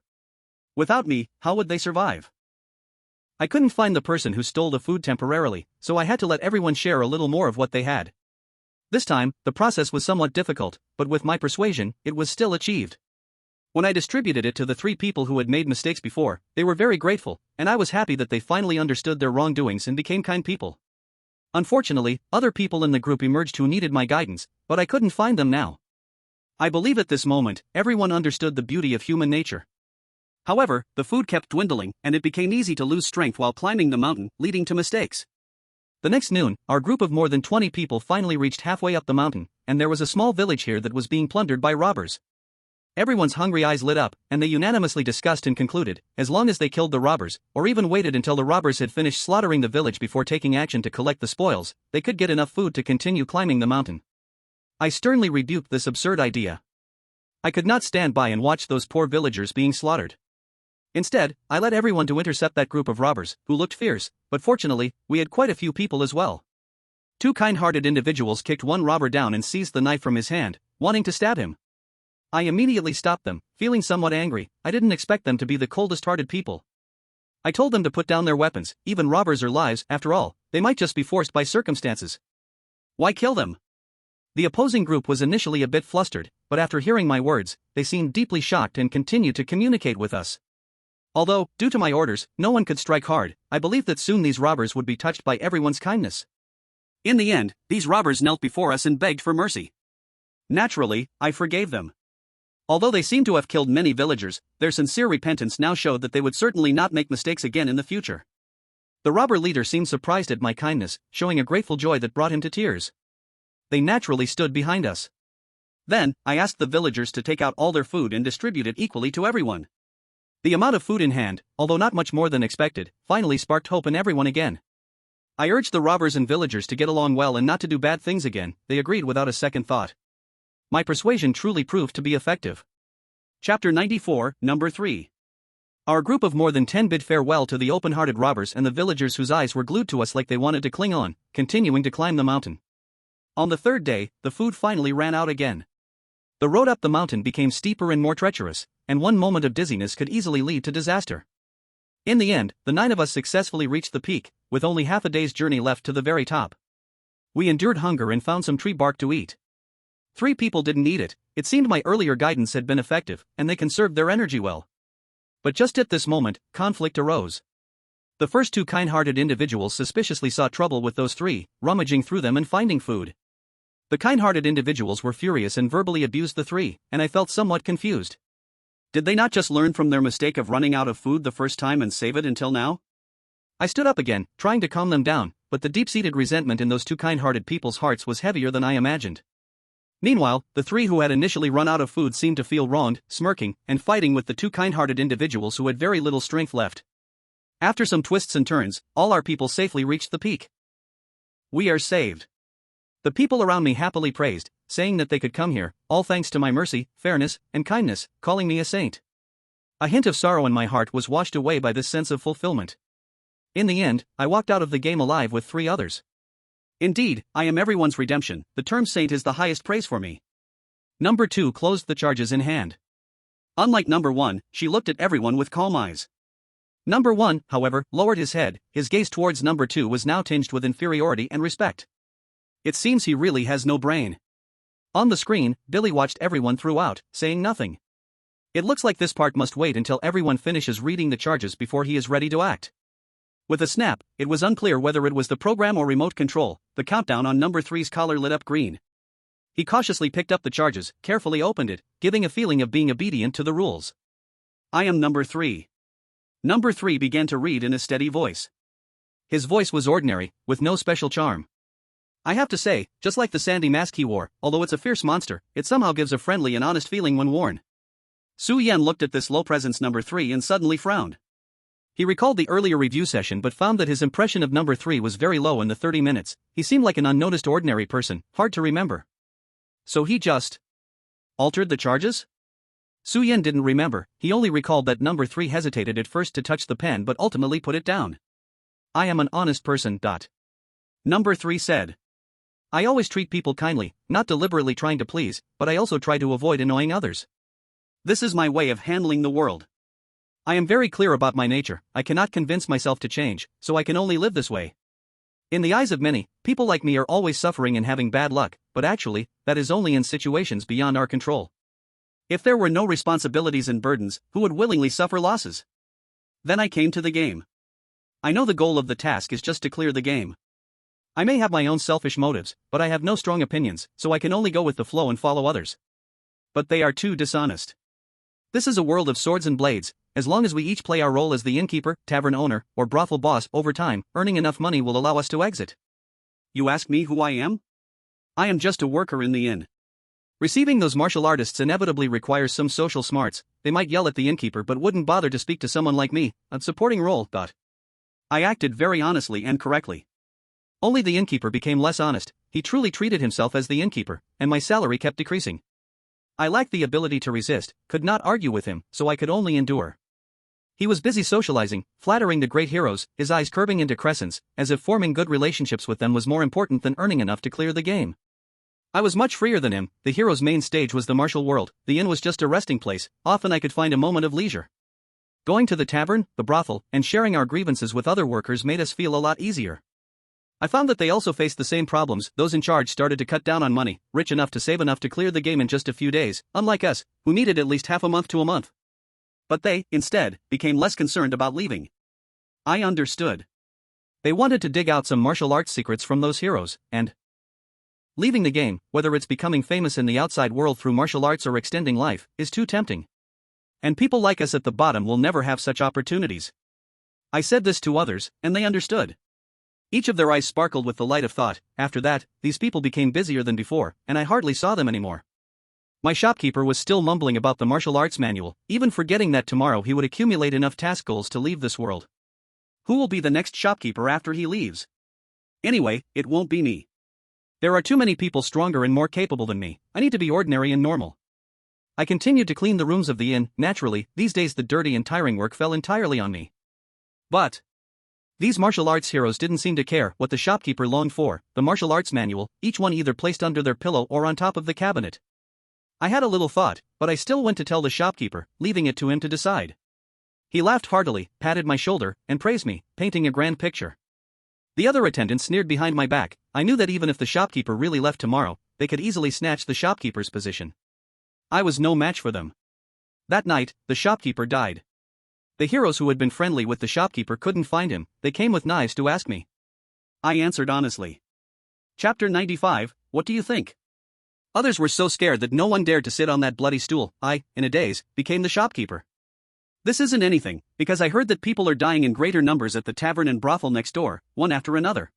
Without me, how would they survive? I couldn't find the person who stole the food temporarily, so I had to let everyone share a little more of what they had. This time, the process was somewhat difficult, but with my persuasion, it was still achieved. When I distributed it to the 3 people who had made mistakes before, they were very grateful, and I was happy that they finally understood their wrongdoings and became kind people. Unfortunately, other people in the group emerged who needed my guidance, but I couldn't find them now. I believe at this moment, everyone understood the beauty of human nature. However, the food kept dwindling, and it became easy to lose strength while climbing the mountain, leading to mistakes. The next noon, our group of more than 20 people finally reached halfway up the mountain, and there was a small village here that was being plundered by robbers. Everyone's hungry eyes lit up, and they unanimously discussed and concluded, as long as they killed the robbers, or even waited until the robbers had finished slaughtering the village before taking action to collect the spoils, they could get enough food to continue climbing the mountain. I sternly rebuked this absurd idea. I could not stand by and watch those poor villagers being slaughtered. Instead, I led everyone to intercept that group of robbers, who looked fierce, but fortunately, we had quite a few people as well. 2 kind-hearted individuals kicked one robber down and seized the knife from his hand, wanting to stab him. I immediately stopped them, feeling somewhat angry. I didn't expect them to be the coldest-hearted people. I told them to put down their weapons. Even robbers are lives, after all, they might just be forced by circumstances. Why kill them? The opposing group was initially a bit flustered, but after hearing my words, they seemed deeply shocked and continued to communicate with us. Although, due to my orders, no one could strike hard, I believed that soon these robbers would be touched by everyone's kindness. In the end, these robbers knelt before us and begged for mercy. Naturally, I forgave them. Although they seem to have killed many villagers, their sincere repentance now showed that they would certainly not make mistakes again in the future. The robber leader seemed surprised at my kindness, showing a grateful joy that brought him to tears. They naturally stood behind us. Then, I asked the villagers to take out all their food and distribute it equally to everyone. The amount of food in hand, although not much more than expected, finally sparked hope in everyone again. I urged the robbers and villagers to get along well and not to do bad things again. They agreed without a second thought. My persuasion truly proved to be effective. Chapter 94, Number 3. Our group of more than 10 bid farewell to the open-hearted robbers and the villagers whose eyes were glued to us like they wanted to cling on, continuing to climb the mountain. On the 3rd day, the food finally ran out again. The road up the mountain became steeper and more treacherous, and one moment of dizziness could easily lead to disaster. In the end, the 9 of us successfully reached the peak, with only half a day's journey left to the very top. We endured hunger and found some tree bark to eat. 3 people didn't eat it. It seemed my earlier guidance had been effective, and they conserved their energy well. But just at this moment, conflict arose. The first 2 kind-hearted individuals suspiciously saw trouble with those 3, rummaging through them and finding food. The kind-hearted individuals were furious and verbally abused the 3, and I felt somewhat confused. Did they not just learn from their mistake of running out of food the first time and save it until now? I stood up again, trying to calm them down, but the deep-seated resentment in those 2 kind-hearted people's hearts was heavier than I imagined. Meanwhile, the 3 who had initially run out of food seemed to feel wronged, smirking, and fighting with the 2 kind-hearted individuals who had very little strength left. After some twists and turns, all our people safely reached the peak. We are saved. The people around me happily praised, saying that they could come here, all thanks to my mercy, fairness, and kindness, calling me a saint. A hint of sorrow in my heart was washed away by this sense of fulfillment. In the end, I walked out of the game alive with 3 others. Indeed, I am everyone's redemption. The term saint is the highest praise for me. Number 2 closed the charges in hand. Unlike number 1, she looked at everyone with calm eyes. Number 1, however, lowered his head. His gaze towards number 2 was now tinged with inferiority and respect. It seems he really has no brain. On the screen, Billy watched everyone throughout, saying nothing. It looks like this part must wait until everyone finishes reading the charges before he is ready to act. With a snap, it was unclear whether it was the program or remote control. The countdown on number 3's collar lit up green. He cautiously picked up the charges, carefully opened it, giving a feeling of being obedient to the rules. I am number 3. Number 3 began to read in a steady voice. His voice was ordinary, with no special charm. I have to say, just like the sandy mask he wore, although it's a fierce monster, it somehow gives a friendly and honest feeling when worn. Su Yan looked at this low presence number 3 and suddenly frowned. He recalled the earlier review session but found that his impression of number 3 was very low in the 30 minutes. He seemed like an unnoticed ordinary person, hard to remember. So he just altered the charges? Su Yan didn't remember, he only recalled that number 3 hesitated at first to touch the pen but ultimately put it down. I am an honest person. Number 3 said. I always treat people kindly, not deliberately trying to please, but I also try to avoid annoying others. This is my way of handling the world. I am very clear about my nature. I cannot convince myself to change, so I can only live this way. In the eyes of many, people like me are always suffering and having bad luck, but actually, that is only in situations beyond our control. If there were no responsibilities and burdens, who would willingly suffer losses? Then I came to the game. I know the goal of the task is just to clear the game. I may have my own selfish motives, but I have no strong opinions, so I can only go with the flow and follow others. But they are too dishonest. This is a world of swords and blades. As long as we each play our role as the innkeeper, tavern owner, or brothel boss, over time, earning enough money will allow us to exit. You ask me who I am? I am just a worker in the inn. Receiving those martial artists inevitably requires some social smarts. They might yell at the innkeeper but wouldn't bother to speak to someone like me, a supporting role. I acted very honestly and correctly. Only the innkeeper became less honest. He truly treated himself as the innkeeper, and my salary kept decreasing. I lacked the ability to resist, could not argue with him, so I could only endure. He was busy socializing, flattering the great heroes, his eyes curving into crescents, as if forming good relationships with them was more important than earning enough to clear the game. I was much freer than him. The hero's main stage was the martial world, the inn was just a resting place. Often I could find a moment of leisure. Going to the tavern, the brothel, and sharing our grievances with other workers made us feel a lot easier. I found that they also faced the same problems. Those in charge started to cut down on money, rich enough to save enough to clear the game in just a few days, unlike us, who needed at least half a month to a month. But they, instead, became less concerned about leaving. I understood. They wanted to dig out some martial arts secrets from those heroes, and leaving the game, whether it's becoming famous in the outside world through martial arts or extending life, is too tempting. And people like us at the bottom will never have such opportunities. I said this to others, and they understood. Each of their eyes sparkled with the light of thought. After that, these people became busier than before, and I hardly saw them anymore. My shopkeeper was still mumbling about the martial arts manual, even forgetting that tomorrow he would accumulate enough task goals to leave this world. Who will be the next shopkeeper after he leaves? Anyway, it won't be me. There are too many people stronger and more capable than me. I need to be ordinary and normal. I continued to clean the rooms of the inn. Naturally, these days the dirty and tiring work fell entirely on me. But these martial arts heroes didn't seem to care what the shopkeeper longed for, the martial arts manual, each one either placed under their pillow or on top of the cabinet. I had a little thought, but I still went to tell the shopkeeper, leaving it to him to decide. He laughed heartily, patted my shoulder, and praised me, painting a grand picture. The other attendants sneered behind my back. I knew that even if the shopkeeper really left tomorrow, they could easily snatch the shopkeeper's position. I was no match for them. That night, the shopkeeper died. The heroes who had been friendly with the shopkeeper couldn't find him. They came with knives to ask me. I answered honestly. Chapter 95, what do you think? Others were so scared that no one dared to sit on that bloody stool. I, in a daze, became the shopkeeper. This isn't anything, because I heard that people are dying in greater numbers at the tavern and brothel next door, one after another.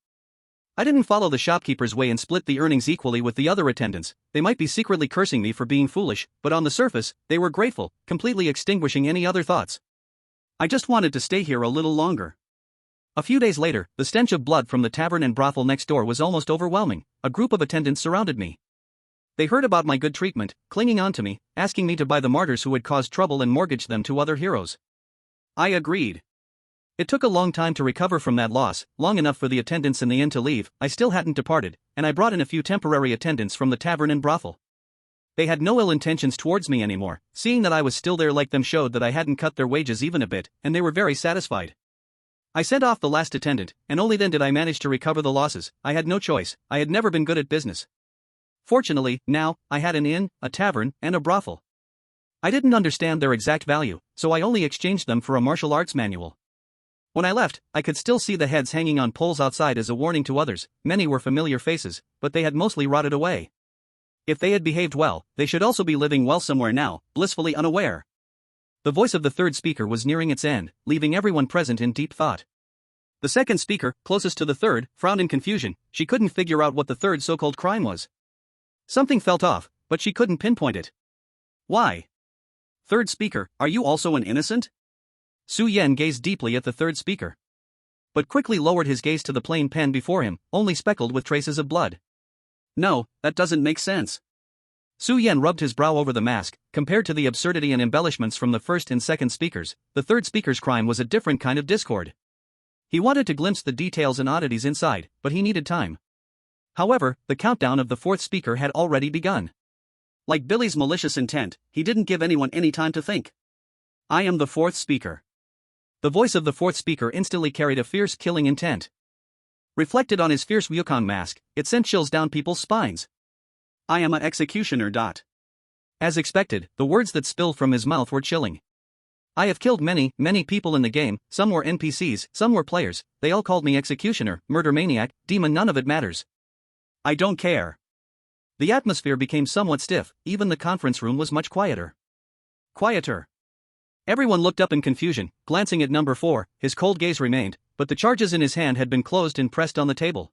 I didn't follow the shopkeeper's way and split the earnings equally with the other attendants. They might be secretly cursing me for being foolish, but on the surface, they were grateful, completely extinguishing any other thoughts. I just wanted to stay here a little longer. A few days later, the stench of blood from the tavern and brothel next door was almost overwhelming. A group of attendants surrounded me. They heard about my good treatment, clinging on to me, asking me to buy the martyrs who had caused trouble and mortgage them to other heroes. I agreed. It took a long time to recover from that loss, long enough for the attendants in the inn to leave. I still hadn't departed, and I brought in a few temporary attendants from the tavern and brothel. They had no ill intentions towards me anymore. Seeing that I was still there like them showed that I hadn't cut their wages even a bit, and they were very satisfied. I sent off the last attendant, and only then did I manage to recover the losses. I had no choice. I had never been good at business. Fortunately, now, I had an inn, a tavern, and a brothel. I didn't understand their exact value, so I only exchanged them for a martial arts manual. When I left, I could still see the heads hanging on poles outside as a warning to others. Many were familiar faces, but they had mostly rotted away. If they had behaved well, they should also be living well somewhere now, blissfully unaware. The voice of the third speaker was nearing its end, leaving everyone present in deep thought. The second speaker, closest to the third, frowned in confusion. She couldn't figure out what the third so-called crime was. Something felt off, but she couldn't pinpoint it. Why? Third speaker, are you also an innocent? Su Yan gazed deeply at the third speaker, but quickly lowered his gaze to the plain pen before him, only speckled with traces of blood. No, that doesn't make sense. Su Yan rubbed his brow over the mask. Compared to the absurdity and embellishments from the first and second speakers, the third speaker's crime was a different kind of discord. He wanted to glimpse the details and oddities inside, but he needed time. However, the countdown of the fourth speaker had already begun. Like Billy's malicious intent, he didn't give anyone any time to think. I am the fourth speaker. The voice of the fourth speaker instantly carried a fierce killing intent. Reflected on his fierce Wukong mask, it sent chills down people's spines. I am an executioner. As expected, the words that spilled from his mouth were chilling. I have killed many people in the game. Some were NPCs, some were players. They all called me executioner, murder maniac, demon. None of it matters. I don't care. The atmosphere became somewhat stiff. Even the conference room was much quieter. Quieter. Everyone looked up in confusion, glancing at number 4. His cold gaze remained, but the charges in his hand had been closed and pressed on the table.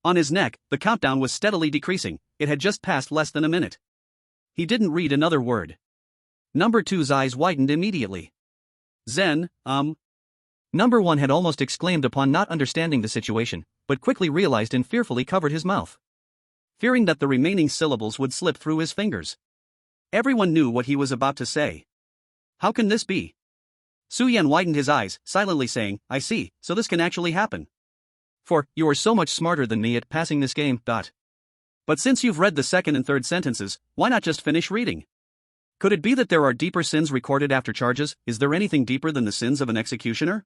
On his neck, the countdown was steadily decreasing. It had just passed less than a minute. He didn't read another word. Number 2's eyes widened immediately. Zen, Number 1 had almost exclaimed upon not understanding the situation, but quickly realized and fearfully covered his mouth, fearing that the remaining syllables would slip through his fingers. Everyone knew what he was about to say. How can this be? Su Yan widened his eyes, silently saying, I see, so this can actually happen. For, you are so much smarter than me at passing this game. But since you've read the second and third sentences, why not just finish reading? Could it be that there are deeper sins recorded after charges? Is there anything deeper than the sins of an executioner?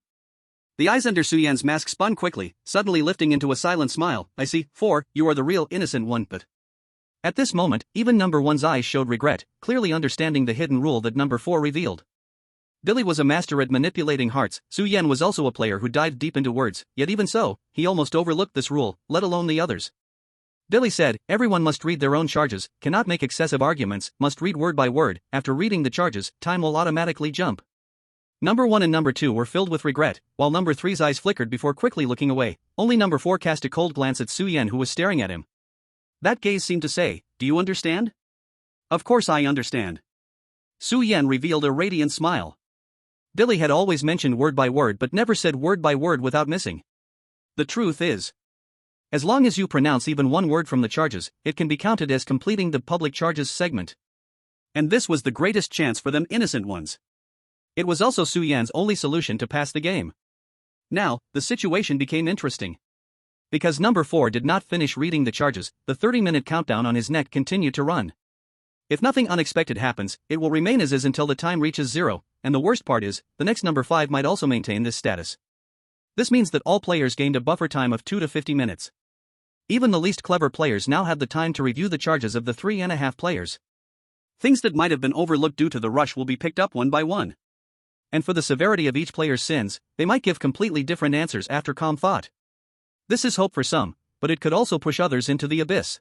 The eyes under Su Yan's mask spun quickly, suddenly lifting into a silent smile. I see. 4, you are the real innocent one. But at this moment, even number 1's eyes showed regret, clearly understanding the hidden rule that number 4 revealed. Billy was a master at manipulating hearts. Su Yan was also a player who dived deep into words, yet even so, he almost overlooked this rule, let alone the others. Billy said, everyone must read their own charges, cannot make excessive arguments, must read word by word. After reading the charges, time will automatically jump. Number 1 and number 2 were filled with regret, while number 3's eyes flickered before quickly looking away. Only number 4 cast a cold glance at Su Yan, who was staring at him. That gaze seemed to say, do you understand? Of course I understand. Su Yan revealed a radiant smile. Billy had always mentioned word by word but never said word by word without missing. The truth is, as long as you pronounce even one word from the charges, it can be counted as completing the public charges segment. And this was the greatest chance for them innocent ones. It was also Su Yan's only solution to pass the game. Now, the situation became interesting. Because number 4 did not finish reading the charges, the 30-minute countdown on his neck continued to run. If nothing unexpected happens, it will remain as is until the time reaches 0, and the worst part is, the next number 5 might also maintain this status. This means that all players gained a buffer time of 2 to 50 minutes. Even the least clever players now had the time to review the charges of the 3.5 players. Things that might have been overlooked due to the rush will be picked up one by one. And for the severity of each player's sins, they might give completely different answers after calm thought. This is hope for some, but it could also push others into the abyss.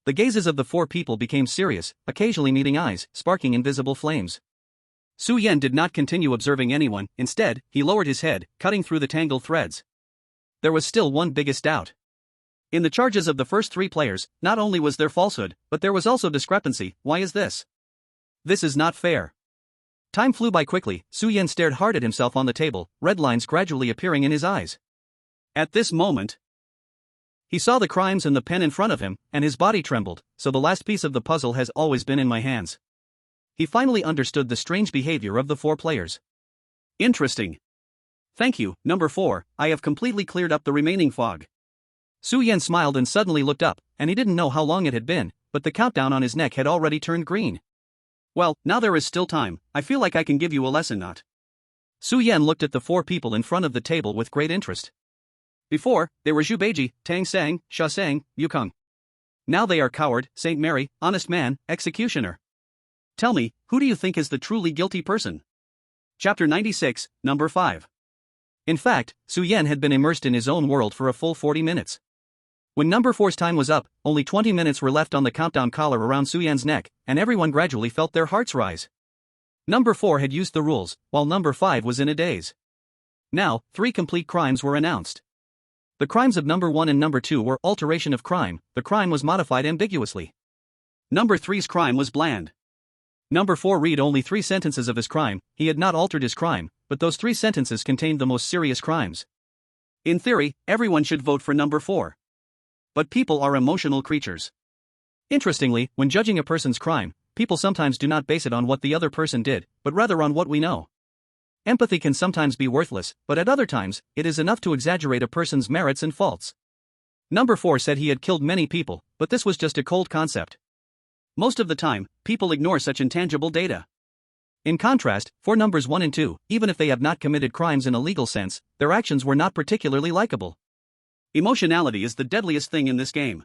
The gazes of the 4 people became serious, occasionally meeting eyes, sparking invisible flames. Su Yan did not continue observing anyone. Instead, he lowered his head, cutting through the tangled threads. There was still one biggest doubt. In the charges of the first 3 players, not only was there falsehood, but there was also discrepancy. Why is this? This is not fair. Time flew by quickly. Su Yan stared hard at himself on the table, red lines gradually appearing in his eyes. At this moment, he saw the crimes and the pen in front of him, and his body trembled. So the last piece of the puzzle has always been in my hands. He finally understood the strange behavior of the 4 players. Interesting. Thank you, number 4, I have completely cleared up the remaining fog. Su Yan smiled and suddenly looked up, and he didn't know how long it had been, but the countdown on his neck had already turned green. Well, now there is still time. I feel like I can give you a lesson, not? Su Yan looked at the 4 people in front of the table with great interest. Before, they were Zhu Beiji, Tang Sang, Sha Sang, Yukong. Now they are Coward, Saint Mary, Honest Man, Executioner. Tell me, who do you think is the truly guilty person? Chapter 96, Number 5. In fact, Su Yan had been immersed in his own world for a full 40 minutes. When number 4's time was up, only 20 minutes were left on the countdown collar around Su Yan's neck, and everyone gradually felt their hearts rise. Number 4 had used the rules, while number 5 was in a daze. Now, 3 complete crimes were announced. The crimes of number 1 and number 2 were alteration of crime. The crime was modified ambiguously. Number 3's crime was bland. Number 4 read only 3 sentences of his crime. He had not altered his crime, but those 3 sentences contained the most serious crimes. In theory, everyone should vote for number 4. But people are emotional creatures. Interestingly, when judging a person's crime, people sometimes do not base it on what the other person did, but rather on what we know. Empathy can sometimes be worthless, but at other times, it is enough to exaggerate a person's merits and faults. Number 4 said he had killed many people, but this was just a cold concept. Most of the time, people ignore such intangible data. In contrast, for numbers 1 and 2, even if they have not committed crimes in a legal sense, their actions were not particularly likable. Emotionality is the deadliest thing in this game.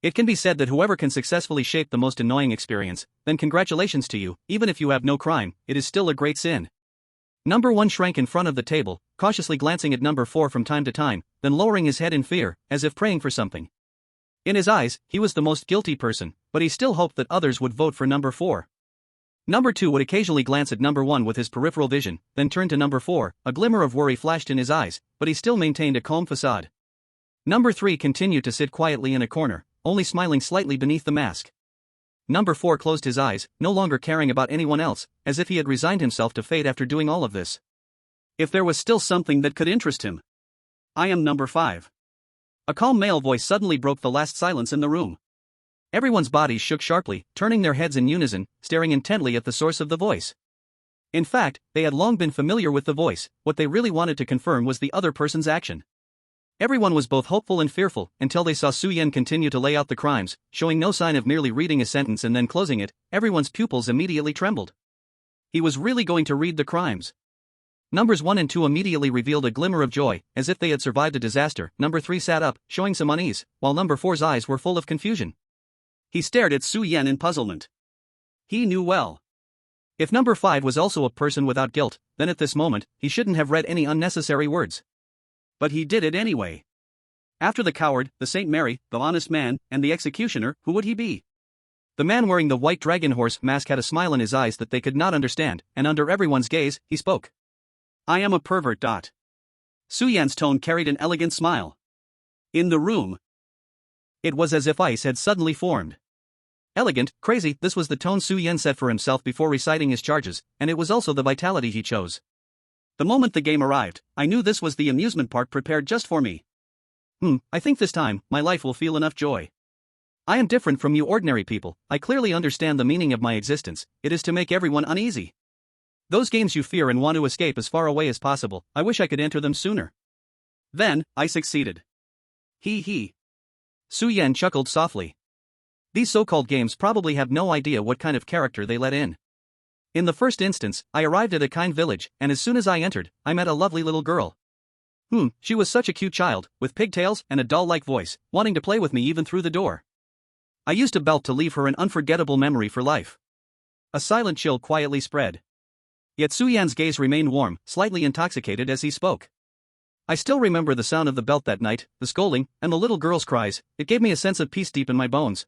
It can be said that whoever can successfully shape the most annoying experience, then congratulations to you. Even if you have no crime, it is still a great sin. Number 1 shrank in front of the table, cautiously glancing at number 4 from time to time, then lowering his head in fear, as if praying for something. In his eyes, he was the most guilty person, but he still hoped that others would vote for number 4. Number 2 would occasionally glance at number 1 with his peripheral vision, then turn to number 4. A glimmer of worry flashed in his eyes, but he still maintained a calm facade. Number 3 continued to sit quietly in a corner, only smiling slightly beneath the mask. Number 4 closed his eyes, no longer caring about anyone else, as if he had resigned himself to fate after doing all of this. If there was still something that could interest him. I am number 5. A calm male voice suddenly broke the last silence in the room. Everyone's bodies shook sharply, turning their heads in unison, staring intently at the source of the voice. In fact, they had long been familiar with the voice. What they really wanted to confirm was the other person's action. Everyone was both hopeful and fearful, until they saw Su Yan continue to lay out the crimes, showing no sign of merely reading a sentence and then closing it. Everyone's pupils immediately trembled. He was really going to read the crimes. Numbers 1 and 2 immediately revealed a glimmer of joy, as if they had survived a disaster. Number 3 sat up, showing some unease, while number 4's eyes were full of confusion. He stared at Su Yan in puzzlement. He knew well. If number 5 was also a person without guilt, then at this moment, he shouldn't have read any unnecessary words. But he did it anyway. After the coward, the Saint Mary, the honest man, and the executioner, who would he be? The man wearing the white dragon horse mask had a smile in his eyes that they could not understand, and under everyone's gaze, he spoke. I am a pervert. Su Yan's tone carried an elegant smile. In the room, it was as if ice had suddenly formed. Elegant, crazy, this was the tone Su Yan set for himself before reciting his charges, and it was also the vitality he chose. The moment the game arrived, I knew this was the amusement park prepared just for me. I think this time, my life will feel enough joy. I am different from you ordinary people. I clearly understand the meaning of my existence. It is to make everyone uneasy. Those games you fear and want to escape as far away as possible, I wish I could enter them sooner. Then, I succeeded. He. Su Yan chuckled softly. These so-called games probably have no idea what kind of character they let in. In the first instance, I arrived at a kind village, and as soon as I entered, I met a lovely little girl. She was such a cute child, with pigtails and a doll-like voice, wanting to play with me even through the door. I used a belt to leave her an unforgettable memory for life. A silent chill quietly spread. Yet Su Yan's gaze remained warm, slightly intoxicated as he spoke. I still remember the sound of the belt that night, the scolding, and the little girl's cries. It gave me a sense of peace deep in my bones.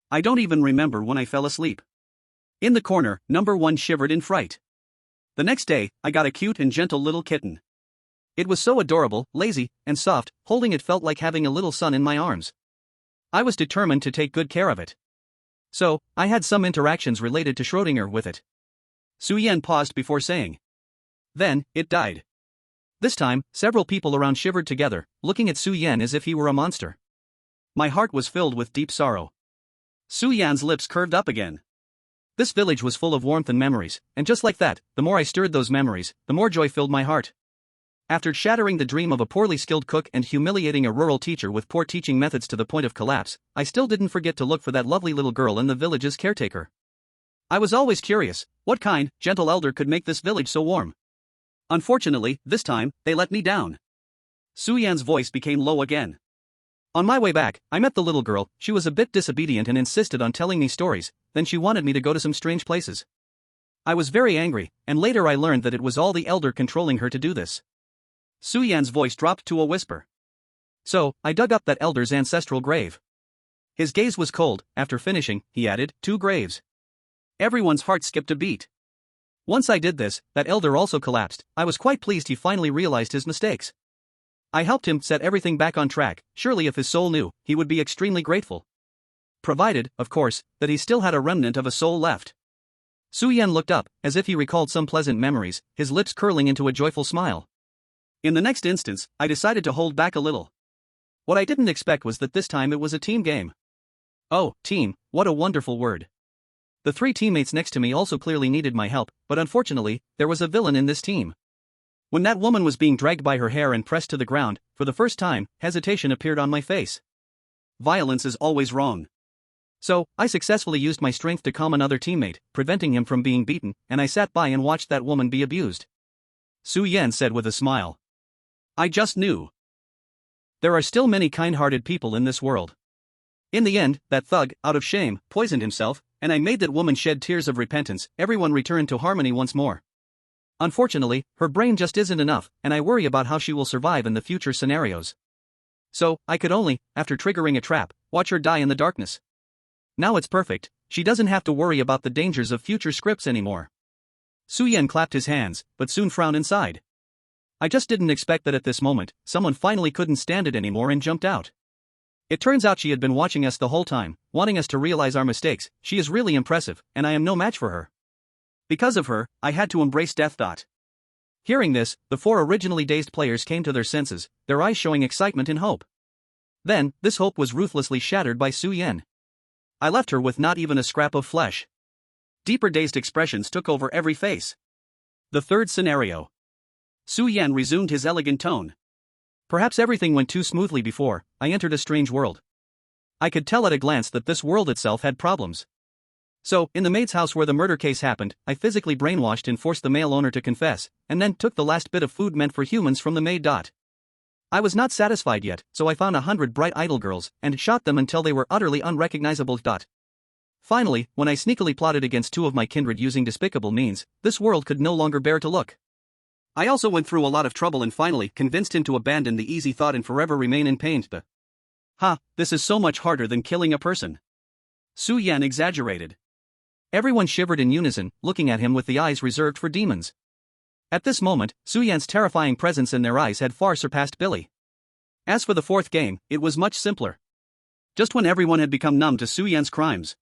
I don't even remember when I fell asleep. In the corner, number 1 shivered in fright. The next day, I got a cute and gentle little kitten. It was so adorable, lazy, and soft. Holding it felt like having a little son in my arms. I was determined to take good care of it. So, I had some interactions related to Schrödinger with it. Su Yan paused before saying. Then, it died. This time, several people around shivered together, looking at Su Yan as if he were a monster. My heart was filled with deep sorrow. Su Yan's lips curved up again. This village was full of warmth and memories, and just like that, the more I stirred those memories, the more joy filled my heart. After shattering the dream of a poorly skilled cook and humiliating a rural teacher with poor teaching methods to the point of collapse, I still didn't forget to look for that lovely little girl and the village's caretaker. I was always curious, what kind, gentle elder could make this village so warm? Unfortunately, this time, they let me down. Su Yan's voice became low again. On my way back, I met the little girl. She was a bit disobedient and insisted on telling me stories, then she wanted me to go to some strange places. I was very angry, and later I learned that it was all the elder controlling her to do this. Su Yan's voice dropped to a whisper. So, I dug up that elder's ancestral grave. His gaze was cold. After finishing, he added, 2 graves. Everyone's heart skipped a beat. Once I did this, that elder also collapsed. I was quite pleased he finally realized his mistakes. I helped him set everything back on track. Surely if his soul knew, he would be extremely grateful. Provided, of course, that he still had a remnant of a soul left. Su Yan looked up, as if he recalled some pleasant memories, his lips curling into a joyful smile. In the next instance, I decided to hold back a little. What I didn't expect was that this time it was a team game. Oh, team, what a wonderful word. The 3 teammates next to me also clearly needed my help, but unfortunately, there was a villain in this team. When that woman was being dragged by her hair and pressed to the ground, for the first time, hesitation appeared on my face. Violence is always wrong. So, I successfully used my strength to calm another teammate, preventing him from being beaten, and I sat by and watched that woman be abused. Su Yan said with a smile. I just knew. There are still many kind-hearted people in this world. In the end, that thug, out of shame, poisoned himself, and I made that woman shed tears of repentance. Everyone returned to harmony once more. Unfortunately, her brain just isn't enough, and I worry about how she will survive in the future scenarios. So, I could only, after triggering a trap, watch her die in the darkness. Now it's perfect, she doesn't have to worry about the dangers of future scripts anymore. Su Yan clapped his hands, but soon frowned inside. I just didn't expect that at this moment, someone finally couldn't stand it anymore and jumped out. It turns out she had been watching us the whole time, wanting us to realize our mistakes. She is really impressive, and I am no match for her. Because of her, I had to embrace death. Hearing this, the 4 originally dazed players came to their senses, their eyes showing excitement and hope. Then, this hope was ruthlessly shattered by Su Yan. I left her with not even a scrap of flesh. Deeper dazed expressions took over every face. The 3rd scenario. Su Yan resumed his elegant tone. Perhaps everything went too smoothly before I entered a strange world. I could tell at a glance that this world itself had problems. So, in the maid's house where the murder case happened, I physically brainwashed and forced the male owner to confess, and then took the last bit of food meant for humans from the maid. I was not satisfied yet, so I found 100 bright idol girls, and shot them until they were utterly unrecognizable. Finally, when I sneakily plotted against 2 of my kindred using despicable means, this world could no longer bear to look. I also went through a lot of trouble and finally convinced him to abandon the easy thought and forever remain in pain. This is so much harder than killing a person. Su Yan exaggerated. Everyone shivered in unison, looking at him with the eyes reserved for demons. At this moment, Su Yan's terrifying presence in their eyes had far surpassed Billy. As for the 4th game, it was much simpler. Just when everyone had become numb to Su Yan's crimes.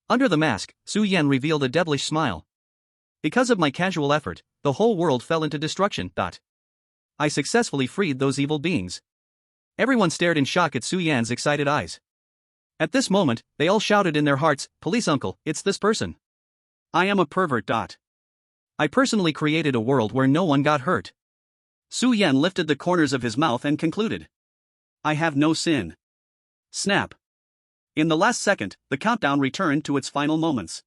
Under the mask, Su Yan revealed a devilish smile. Because of my casual effort, the whole world fell into destruction. I successfully freed those evil beings. Everyone stared in shock at Su Yan's excited eyes. At this moment, they all shouted in their hearts, "Police uncle, it's this person. I am a pervert. I personally created a world where no one got hurt." Su Yan lifted the corners of his mouth and concluded. I have no sin. Snap. In the last second, the countdown returned to its final moments.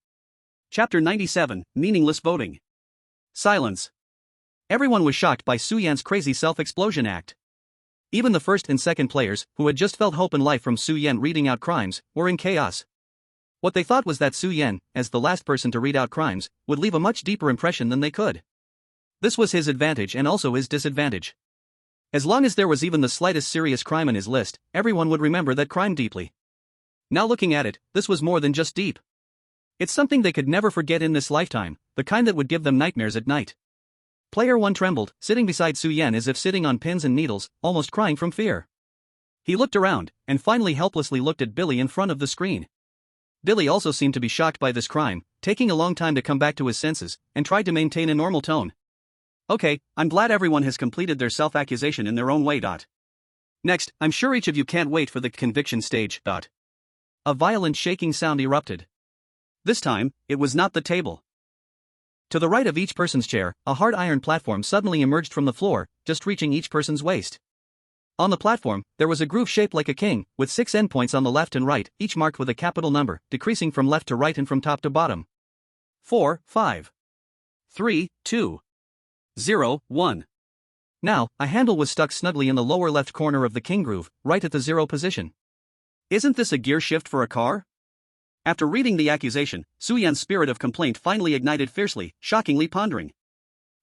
Chapter 97, Meaningless Voting. Silence. Everyone was shocked by Su Yan's crazy self-explosion act. Even the 1st and 2nd players, who had just felt hope and life from Su Yan reading out crimes, were in chaos. What they thought was that Su Yan, as the last person to read out crimes, would leave a much deeper impression than they could. This was his advantage and also his disadvantage. As long as there was even the slightest serious crime in his list, everyone would remember that crime deeply. Now looking at it, this was more than just deep. It's something they could never forget in this lifetime, the kind that would give them nightmares at night. Player 1 trembled, sitting beside Su Yan as if sitting on pins and needles, almost crying from fear. He looked around, and finally helplessly looked at Billy in front of the screen. Billy also seemed to be shocked by this crime, taking a long time to come back to his senses, and tried to maintain a normal tone. Okay, I'm glad everyone has completed their self-accusation in their own way. Next, I'm sure each of you can't wait for the conviction stage. A violent shaking sound erupted. This time, it was not the table. To the right of each person's chair, a hard iron platform suddenly emerged from the floor, just reaching each person's waist. On the platform, there was a groove shaped like a king, with 6 endpoints on the left and right, each marked with a capital number, decreasing from left to right and from top to bottom. 4, 5, 3, 2, 0, 1. Now, a handle was stuck snugly in the lower left corner of the king groove, right at the 0 position. Isn't this a gear shift for a car? After reading the accusation, Su-Yan's spirit of complaint finally ignited fiercely, shockingly pondering.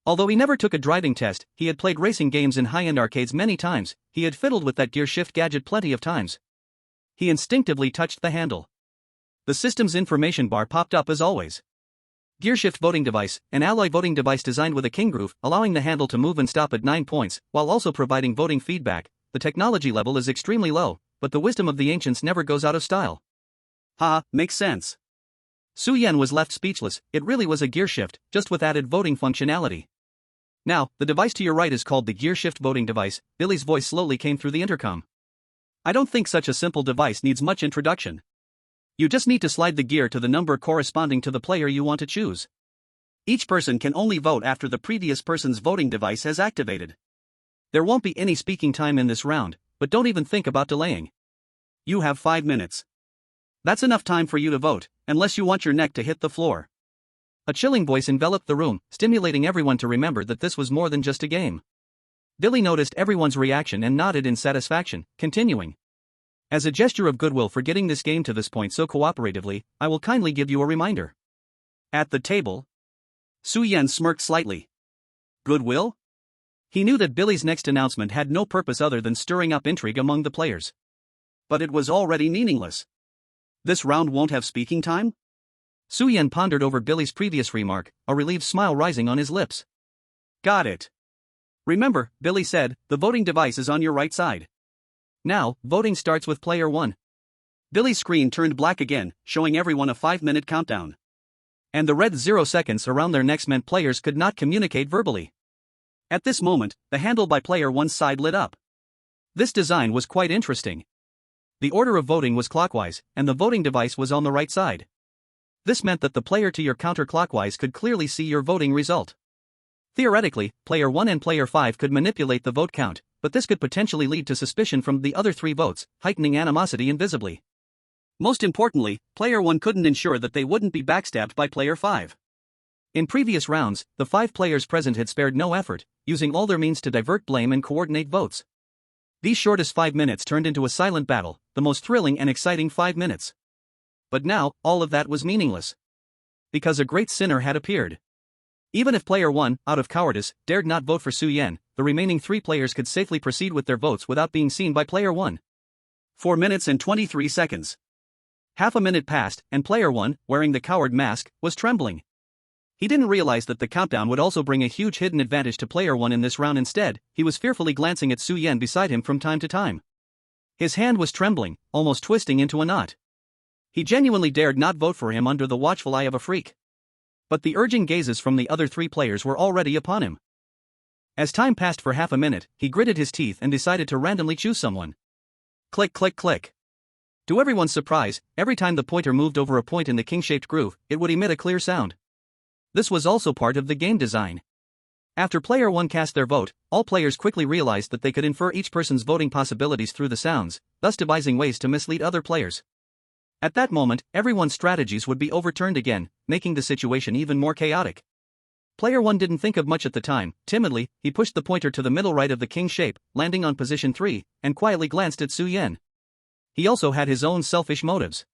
Although he never took a driving test, he had played racing games in high-end arcades many times, he had fiddled with that gear shift gadget plenty of times. He instinctively touched the handle. The system's information bar popped up as always. Gearshift voting device, an alloy voting device designed with a king groove, allowing the handle to move and stop at 9 points, while also providing voting feedback. The technology level is extremely low, but the wisdom of the ancients never goes out of style. Makes sense. Su-Yan was left speechless. It really was a gear shift, just with added voting functionality. Now, the device to your right is called the gear shift voting device. Billy's voice slowly came through the intercom. I don't think such a simple device needs much introduction. You just need to slide the gear to the number corresponding to the player you want to choose. Each person can only vote after the previous person's voting device has activated. There won't be any speaking time in this round, but don't even think about delaying. You have 5 minutes. That's enough time for you to vote, unless you want your neck to hit the floor. A chilling voice enveloped the room, stimulating everyone to remember that this was more than just a game. Billy noticed everyone's reaction and nodded in satisfaction, continuing. As a gesture of goodwill for getting this game to this point so cooperatively, I will kindly give you a reminder. At the table, Su-Yan smirked slightly. Goodwill? He knew that Billy's next announcement had no purpose other than stirring up intrigue among the players. But it was already meaningless. This round won't have speaking time? Su-Yan pondered over Billy's previous remark, a relieved smile rising on his lips. Got it. Remember, Billy said, the voting device is on your right side. Now, voting starts with player 1. Billy's screen turned black again, showing everyone a 5-minute countdown. And the red 0 seconds around their necks meant players could not communicate verbally. At this moment, the handle by player 1's side lit up. This design was quite interesting. The order of voting was clockwise, and the voting device was on the right side. This meant that the player to your counterclockwise could clearly see your voting result. Theoretically, player 1 and player 5 could manipulate the vote count, but this could potentially lead to suspicion from the other 3 votes, heightening animosity invisibly. Most importantly, player 1 couldn't ensure that they wouldn't be backstabbed by player 5. In previous rounds, the 5 players present had spared no effort, using all their means to divert blame and coordinate votes. These shortest 5 minutes turned into a silent battle, the most thrilling and exciting 5 minutes. But now, all of that was meaningless. Because a great sinner had appeared. Even if player 1, out of cowardice, dared not vote for Su-Yan, the remaining 3 players could safely proceed with their votes without being seen by player 1. 4 minutes and 23 seconds. Half a minute passed, and player 1, wearing the coward mask, was trembling. He didn't realize that the countdown would also bring a huge hidden advantage to player 1 in this round. Instead, he was fearfully glancing at Su-Yan beside him from time to time. His hand was trembling, almost twisting into a knot. He genuinely dared not vote for him under the watchful eye of a freak. But the urging gazes from the other 3 players were already upon him. As time passed for half a minute, he gritted his teeth and decided to randomly choose someone. Click, click, click. To everyone's surprise, every time the pointer moved over a point in the king-shaped groove, it would emit a clear sound. This was also part of the game design. After player 1 cast their vote, all players quickly realized that they could infer each person's voting possibilities through the sounds, thus devising ways to mislead other players. At that moment, everyone's strategies would be overturned again, making the situation even more chaotic. Player 1 didn't think of much at the time. Timidly, he pushed the pointer to the middle right of the king shape, landing on position 3, and quietly glanced at Su-Yan. He also had his own selfish motives.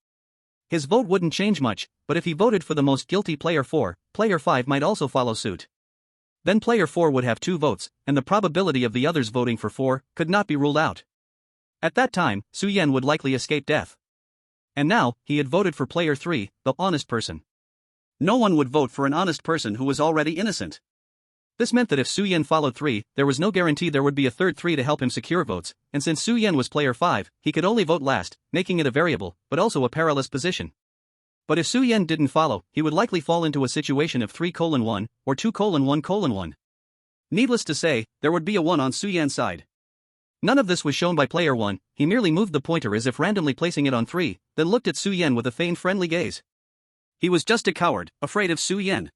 His vote wouldn't change much, but if he voted for the most guilty player 4, player 5 might also follow suit. Then player 4 would have 2 votes, and the probability of the others voting for 4 could not be ruled out. At that time, Su-Yan would likely escape death. And now, he had voted for player 3, the honest person. No one would vote for an honest person who was already innocent. This meant that if Su-Yan followed 3, there was no guarantee there would be a third 3 to help him secure votes, and since Su-Yan was player 5, he could only vote last, making it a variable, but also a perilous position. But if Su Yan didn't follow, he would likely fall into a situation of 3:1 or 2:1:1. Needless to say, there would be a 1 on Su Yan's side. None of this was shown by player 1, he merely moved the pointer as if randomly placing it on 3, then looked at Su Yan with a feigned friendly gaze. He was just a coward, afraid of Su Yan.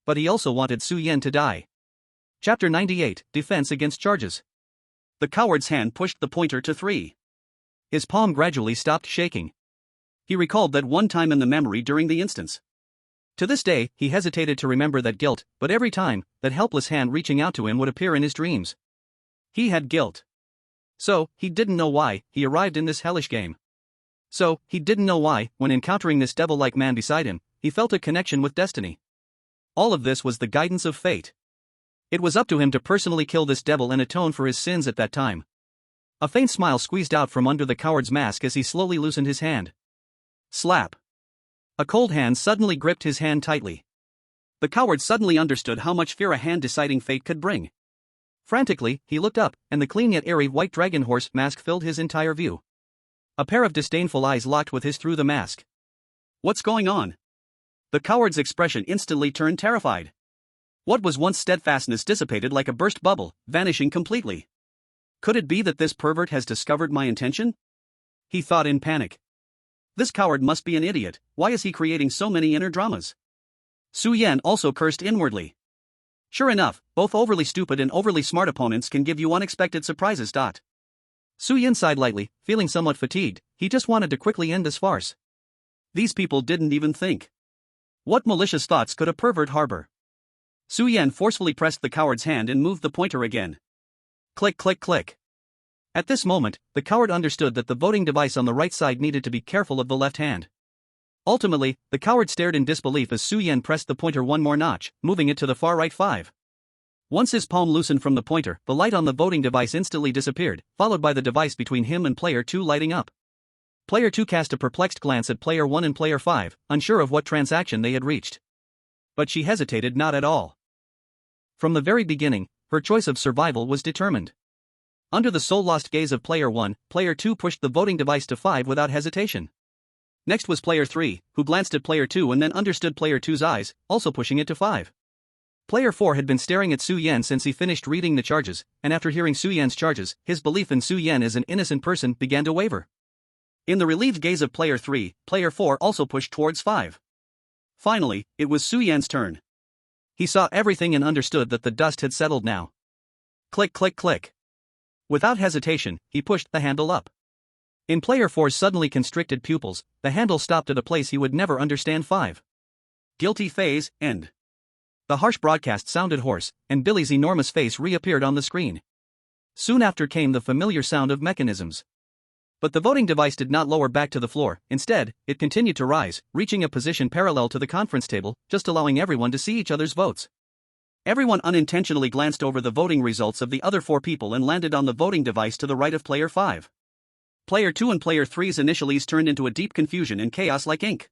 But he also wanted Su Yan to die. Chapter 98, Defense Against Charges. The coward's hand pushed the pointer to 3. His palm gradually stopped shaking. He recalled that one time in the memory during the instance. To this day, he hesitated to remember that guilt, but every time, that helpless hand reaching out to him would appear in his dreams. He had guilt. So, he didn't know why he arrived in this hellish game. So, he didn't know why, when encountering this devil-like man beside him, he felt a connection with destiny. All of this was the guidance of fate. It was up to him to personally kill this devil and atone for his sins at that time. A faint smile squeezed out from under the coward's mask as he slowly loosened his hand. Slap. A cold hand suddenly gripped his hand tightly. The coward suddenly understood how much fear a hand deciding fate could bring. Frantically, he looked up, and the clean yet airy white dragon horse mask filled his entire view. A pair of disdainful eyes locked with his through the mask. What's going on? The coward's expression instantly turned terrified. What was once steadfastness dissipated like a burst bubble, vanishing completely. Could it be that this pervert has discovered my intention? He thought in panic. This coward must be an idiot, why is he creating so many inner dramas? Su Yan also cursed inwardly. Sure enough, both overly stupid and overly smart opponents can give you unexpected surprises. Su Yan sighed lightly, feeling somewhat fatigued, he just wanted to quickly end this farce. These people didn't even think. What malicious thoughts could a pervert harbor? Su Yan forcefully pressed the coward's hand and moved the pointer again. Click, click, click. At this moment, the coward understood that the voting device on the right side needed to be careful of the left hand. Ultimately, the coward stared in disbelief as Su Yan pressed the pointer one more notch, moving it to the far right 5. Once his palm loosened from the pointer, the light on the voting device instantly disappeared, followed by the device between him and player 2 lighting up. Player 2 cast a perplexed glance at player 1 and player 5, unsure of what transaction they had reached. But she hesitated not at all. From the very beginning, her choice of survival was determined. Under the soul-lost gaze of player 1, player 2 pushed the voting device to 5 without hesitation. Next was player 3, who glanced at player 2 and then understood player 2's eyes, also pushing it to 5. Player 4 had been staring at Su Yan since he finished reading the charges, and after hearing Su Yan's charges, his belief in Su Yan as an innocent person began to waver. In the relieved gaze of player 3, player 4 also pushed towards 5. Finally, it was Su Yan's turn. He saw everything and understood that the dust had settled now. Click, click, click. Without hesitation, he pushed the handle up. In player 4's suddenly constricted pupils, the handle stopped at a place he would never understand. 5. Guilty phase, end. The harsh broadcast sounded hoarse, and Billy's enormous face reappeared on the screen. Soon after came the familiar sound of mechanisms. But the voting device did not lower back to the floor, instead, it continued to rise, reaching a position parallel to the conference table, just allowing everyone to see each other's votes. Everyone unintentionally glanced over the voting results of the other 4 people and landed on the voting device to the right of player 5. Player 2 and player 3's initiales turned into a deep confusion and chaos like ink.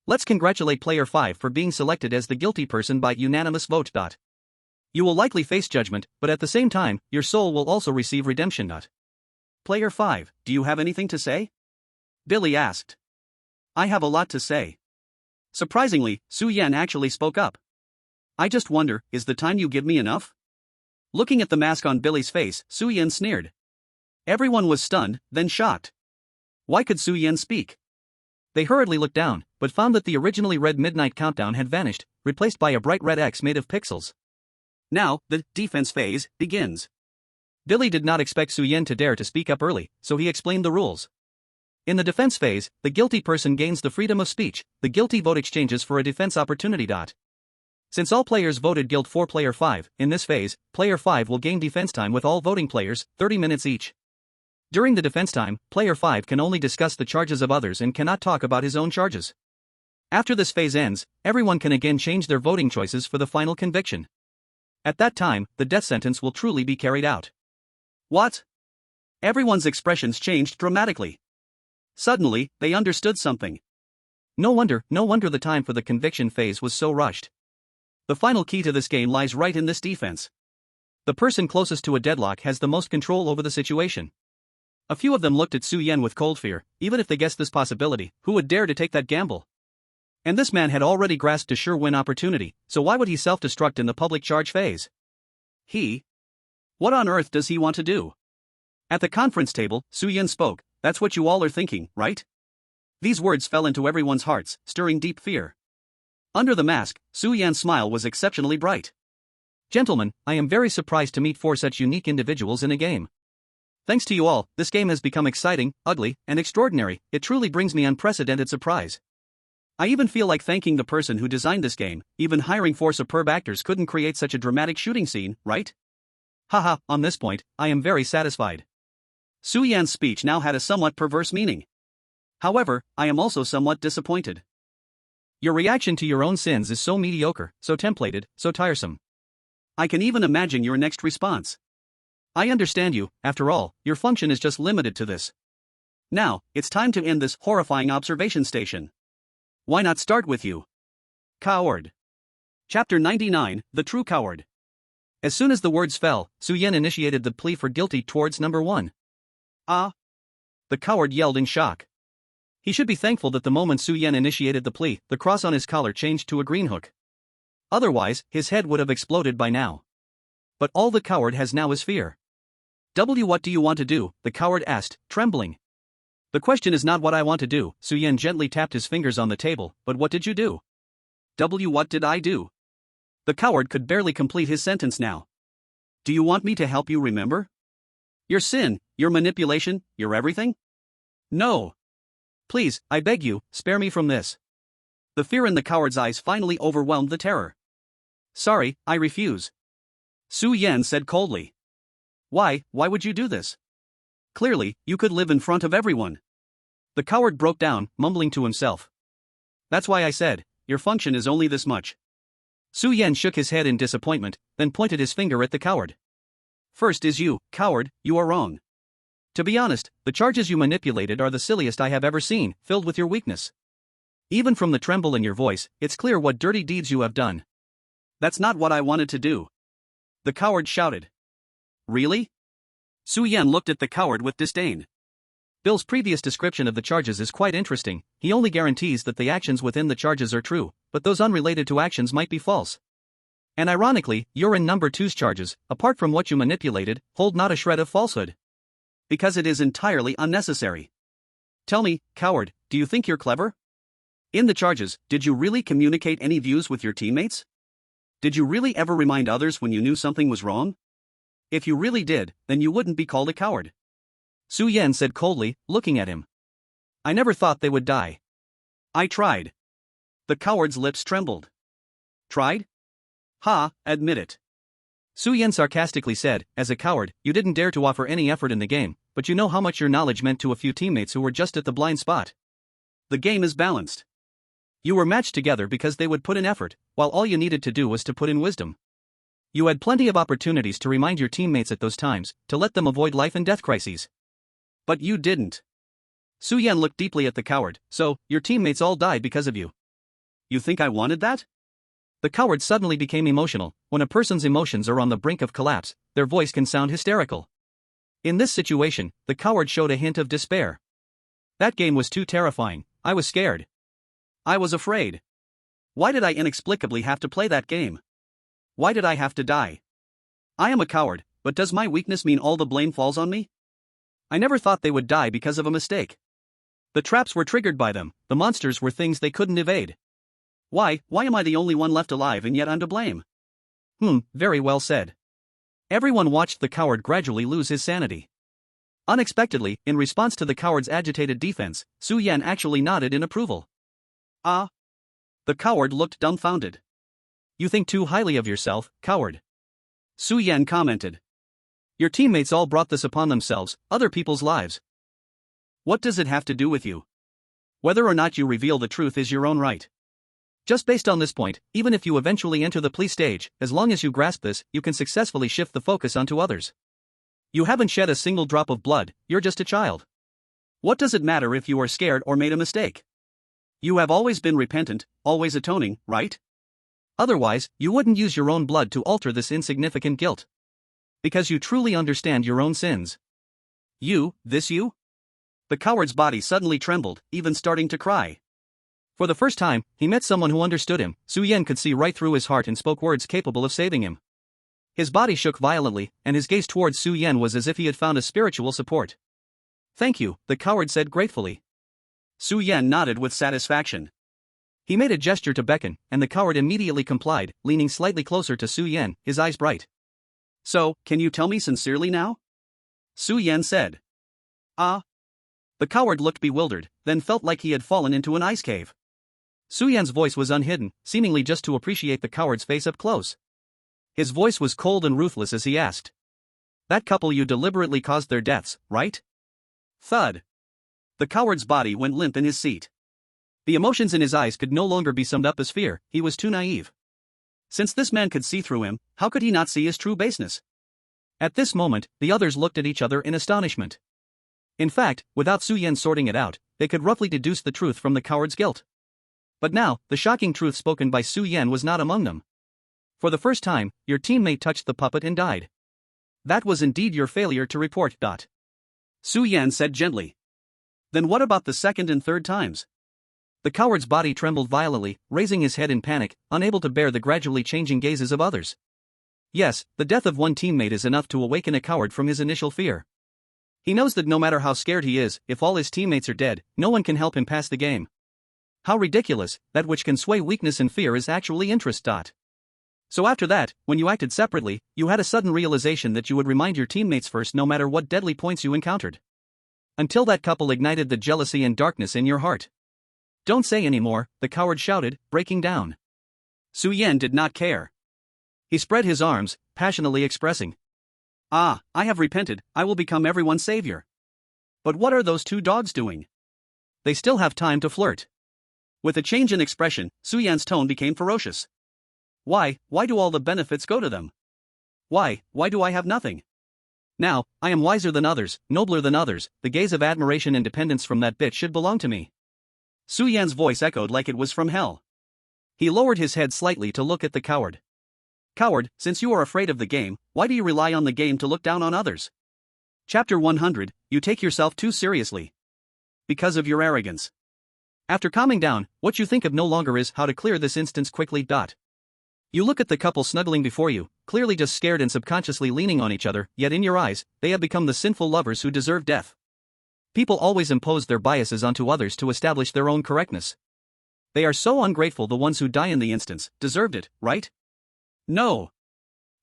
Let's congratulate player 5 for being selected as the guilty person by unanimous vote. You will likely face judgment, but at the same time, your soul will also receive redemption. Player 5, do you have anything to say? Billy asked. I have a lot to say. Surprisingly, Su Yan actually spoke up. I just wonder, is the time you give me enough? Looking at the mask on Billy's face, Su Yan sneered. Everyone was stunned, then shocked. Why could Su Yan speak? They hurriedly looked down, but found that the originally red midnight countdown had vanished, replaced by a bright red X made of pixels. Now, the defense phase begins. Billy did not expect Su Yan to dare to speak up early, so he explained the rules. In the defense phase, the guilty person gains the freedom of speech, the guilty vote exchanges for a defense opportunity. Since all players voted guilt for player 5, in this phase, player 5 will gain defense time with all voting players, 30 minutes each. During the defense time, player 5 can only discuss the charges of others and cannot talk about his own charges. After this phase ends, everyone can again change their voting choices for the final conviction. At that time, the death sentence will truly be carried out. What? Everyone's expressions changed dramatically. Suddenly, they understood something. No wonder the time for the conviction phase was so rushed. The final key to this game lies right in this defense. The person closest to a deadlock has the most control over the situation. A few of them looked at Su Yan with cold fear. Even if they guessed this possibility, who would dare to take that gamble? And this man had already grasped a sure win opportunity, so why would he self-destruct in the public charge phase? What on earth does he want to do? At the conference table, Su Yin spoke. That's what you all are thinking, right? These words fell into everyone's hearts, stirring deep fear. Under the mask, Su Yan's smile was exceptionally bright. Gentlemen, I am very surprised to meet 4 such unique individuals in a game. Thanks to you all, this game has become exciting, ugly, and extraordinary. It truly brings me unprecedented surprise. I even feel like thanking the person who designed this game. Even hiring 4 superb actors couldn't create such a dramatic shooting scene, right? Haha, on this point, I am very satisfied. Su Yan's speech now had a somewhat perverse meaning. However, I am also somewhat disappointed. Your reaction to your own sins is so mediocre, so templated, so tiresome. I can even imagine your next response. I understand you, after all, your function is just limited to this. Now, it's time to end this horrifying observation station. Why not start with you? Coward. Chapter 99, The True Coward. As soon as the words fell, Su Yin initiated the plea for guilty towards number 1. Ah! The coward yelled in shock. He should be thankful that the moment Su Yin initiated the plea, the cross on his collar changed to a green hook. Otherwise, his head would have exploded by now. But all the coward has now is fear. What do you want to do? The coward asked, trembling. The question is not what I want to do, Su Yin gently tapped his fingers on the table, but what did you do? What did I do? The coward could barely complete his sentence now. Do you want me to help you remember? Your sin, your manipulation, your everything? No. Please, I beg you, spare me from this. The fear in the coward's eyes finally overwhelmed the terror. Sorry, I refuse. Su Yin said coldly. Why would you do this? Clearly, you could live in front of everyone. The coward broke down, mumbling to himself. That's why I said, your function is only this much. Su Yin shook his head in disappointment, then pointed his finger at the coward. First is you, coward, you are wrong. To be honest, the charges you manipulated are the silliest I have ever seen, filled with your weakness. Even from the tremble in your voice, it's clear what dirty deeds you have done. That's not what I wanted to do. The coward shouted. Really? Su Yin looked at the coward with disdain. Bill's previous description of the charges is quite interesting. He only guarantees that the actions within the charges are true, but those unrelated to actions might be false. And ironically, you're in number 2's charges, apart from what you manipulated, hold not a shred of falsehood. Because it is entirely unnecessary. Tell me, coward, do you think you're clever? In the charges, did you really communicate any views with your teammates? Did you really ever remind others when you knew something was wrong? If you really did, then you wouldn't be called a coward. Su Yin said coldly, looking at him. I never thought they would die. I tried. The coward's lips trembled. Tried? Ha, admit it. Su Yin sarcastically said, as a coward, you didn't dare to offer any effort in the game, but you know how much your knowledge meant to a few teammates who were just at the blind spot. The game is balanced. You were matched together because they would put in effort, while all you needed to do was to put in wisdom. You had plenty of opportunities to remind your teammates at those times, to let them avoid life and death crises. But you didn't. Su Yin looked deeply at the coward. So, your teammates all died because of you. You think I wanted that? The coward suddenly became emotional. When a person's emotions are on the brink of collapse, their voice can sound hysterical. In this situation, the coward showed a hint of despair. That game was too terrifying. I was scared. I was afraid. Why did I inexplicably have to play that game? Why did I have to die? I am a coward, but does my weakness mean all the blame falls on me? I never thought they would die because of a mistake. The traps were triggered by them, the monsters were things they couldn't evade. Why am I the only one left alive and yet I'm to blame? Very well said. Everyone watched the coward gradually lose his sanity. Unexpectedly, in response to the coward's agitated defense, Su Yin actually nodded in approval. Ah. The coward looked dumbfounded. You think too highly of yourself, coward. Su Yin commented. Your teammates all brought this upon themselves, other people's lives. What does it have to do with you? Whether or not you reveal the truth is your own right. Just based on this point, even if you eventually enter the plea stage, as long as you grasp this, you can successfully shift the focus onto others. You haven't shed a single drop of blood, you're just a child. What does it matter if you are scared or made a mistake? You have always been repentant, always atoning, right? Otherwise, you wouldn't use your own blood to alter this insignificant guilt. Because you truly understand your own sins. You? The coward's body suddenly trembled, even starting to cry. For the first time, he met someone who understood him. Su Yan could see right through his heart and spoke words capable of saving him. His body shook violently, and his gaze towards Su Yan was as if he had found a spiritual support. "Thank you," the coward said gratefully. Su Yan nodded with satisfaction. He made a gesture to beckon, and the coward immediately complied, leaning slightly closer to Su Yan, his eyes bright. "So, can you tell me sincerely now?" Su Yan said. "Ah." The coward looked bewildered, then felt like he had fallen into an ice cave. Su Yan's voice was unhidden, seemingly just to appreciate the coward's face up close. His voice was cold and ruthless as he asked. "That couple, you deliberately caused their deaths, right?" Thud. The coward's body went limp in his seat. The emotions in his eyes could no longer be summed up as fear, he was too naive. Since this man could see through him, how could he not see his true baseness? At this moment, the others looked at each other in astonishment. In fact, without Su Yan sorting it out, they could roughly deduce the truth from the coward's guilt. But now, the shocking truth spoken by Su Yan was not among them. For the first time, your teammate touched the puppet and died. That was indeed your failure to report. Su Yan said gently. Then what about the second and third times? The coward's body trembled violently, raising his head in panic, unable to bear the gradually changing gazes of others. Yes, the death of one teammate is enough to awaken a coward from his initial fear. He knows that no matter how scared he is, if all his teammates are dead, no one can help him pass the game. How ridiculous, that which can sway weakness and fear is actually interest. So after that, when you acted separately, you had a sudden realization that you would remind your teammates first no matter what deadly points you encountered. Until that couple ignited the jealousy and darkness in your heart. Don't say any more, the coward shouted, breaking down. Su Yan did not care. He spread his arms, passionately expressing. "Ah, I have repented, I will become everyone's savior." But what are those two dogs doing? They still have time to flirt. With a change in expression, Su Yan's tone became ferocious. Why do all the benefits go to them? Why do I have nothing? Now, I am wiser than others, nobler than others, the gaze of admiration and dependence from that bitch should belong to me. Su Yan's voice echoed like it was from hell. He lowered his head slightly to look at the coward. Coward, since you are afraid of the game, why do you rely on the game to look down on others? Chapter 100, you take yourself too seriously. Because of your arrogance. After calming down, what you think of no longer is how to clear this instance quickly. You look at the couple snuggling before you, clearly just scared and subconsciously leaning on each other, yet in your eyes, they have become the sinful lovers who deserve death. People always impose their biases onto others to establish their own correctness. They are so ungrateful. The ones who die in the instance deserved it, right? No.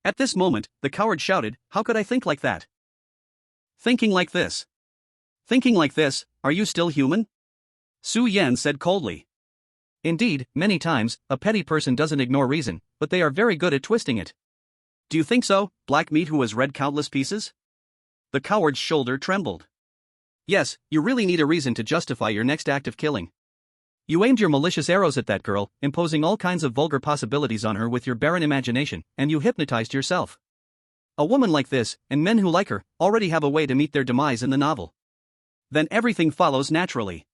At this moment, the coward shouted, "How could I think like that? Thinking like this? Thinking like this, are you still human?" Su Yan said coldly. Indeed, many times, a petty person doesn't ignore reason, but they are very good at twisting it. Do you think so, black meat who has read countless pieces? The coward's shoulder trembled. Yes, you really need a reason to justify your next act of killing. You aimed your malicious arrows at that girl, imposing all kinds of vulgar possibilities on her with your barren imagination, and you hypnotized yourself. A woman like this, and men who like her, already have a way to meet their demise in the novel. Then everything follows naturally.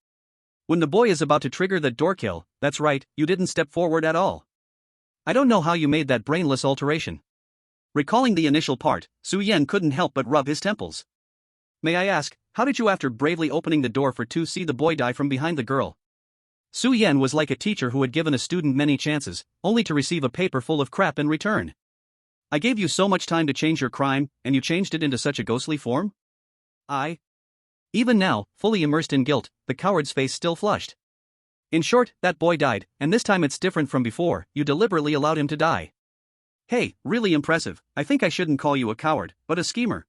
When the boy is about to trigger that door kill, that's right, you didn't step forward at all. I don't know how you made that brainless alteration. Recalling the initial part, Su Yan couldn't help but rub his temples. May I ask, how did you, after bravely opening the door for two, see the boy die from behind the girl? Su Yan was like a teacher who had given a student many chances, only to receive a paper full of crap in return. I gave you so much time to change your crime, and you changed it into such a ghostly form? Even now, fully immersed in guilt, the coward's face still flushed. In short, that boy died, and this time it's different from before, you deliberately allowed him to die. Hey, really impressive. I think I shouldn't call you a coward, but a schemer.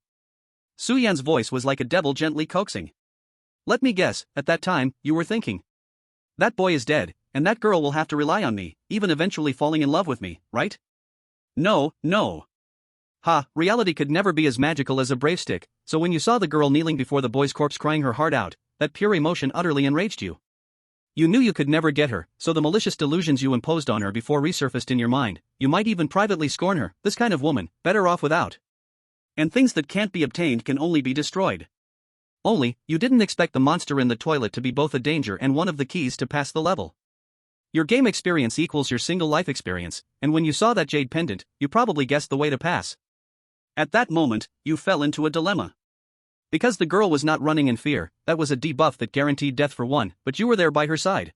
Su Yan's voice was like a devil gently coaxing. Let me guess, at that time, you were thinking. That boy is dead, and that girl will have to rely on me, even eventually falling in love with me, right? No. Reality could never be as magical as a brave stick, so when you saw the girl kneeling before the boy's corpse crying her heart out, that pure emotion utterly enraged you. You knew you could never get her, so the malicious delusions you imposed on her before resurfaced in your mind. You might even privately scorn her, this kind of woman, better off without. And things that can't be obtained can only be destroyed. Only, you didn't expect the monster in the toilet to be both a danger and one of the keys to pass the level. Your game experience equals your single life experience, and when you saw that jade pendant, you probably guessed the way to pass. At that moment, you fell into a dilemma. Because the girl was not running in fear, that was a debuff that guaranteed death for one, but you were there by her side.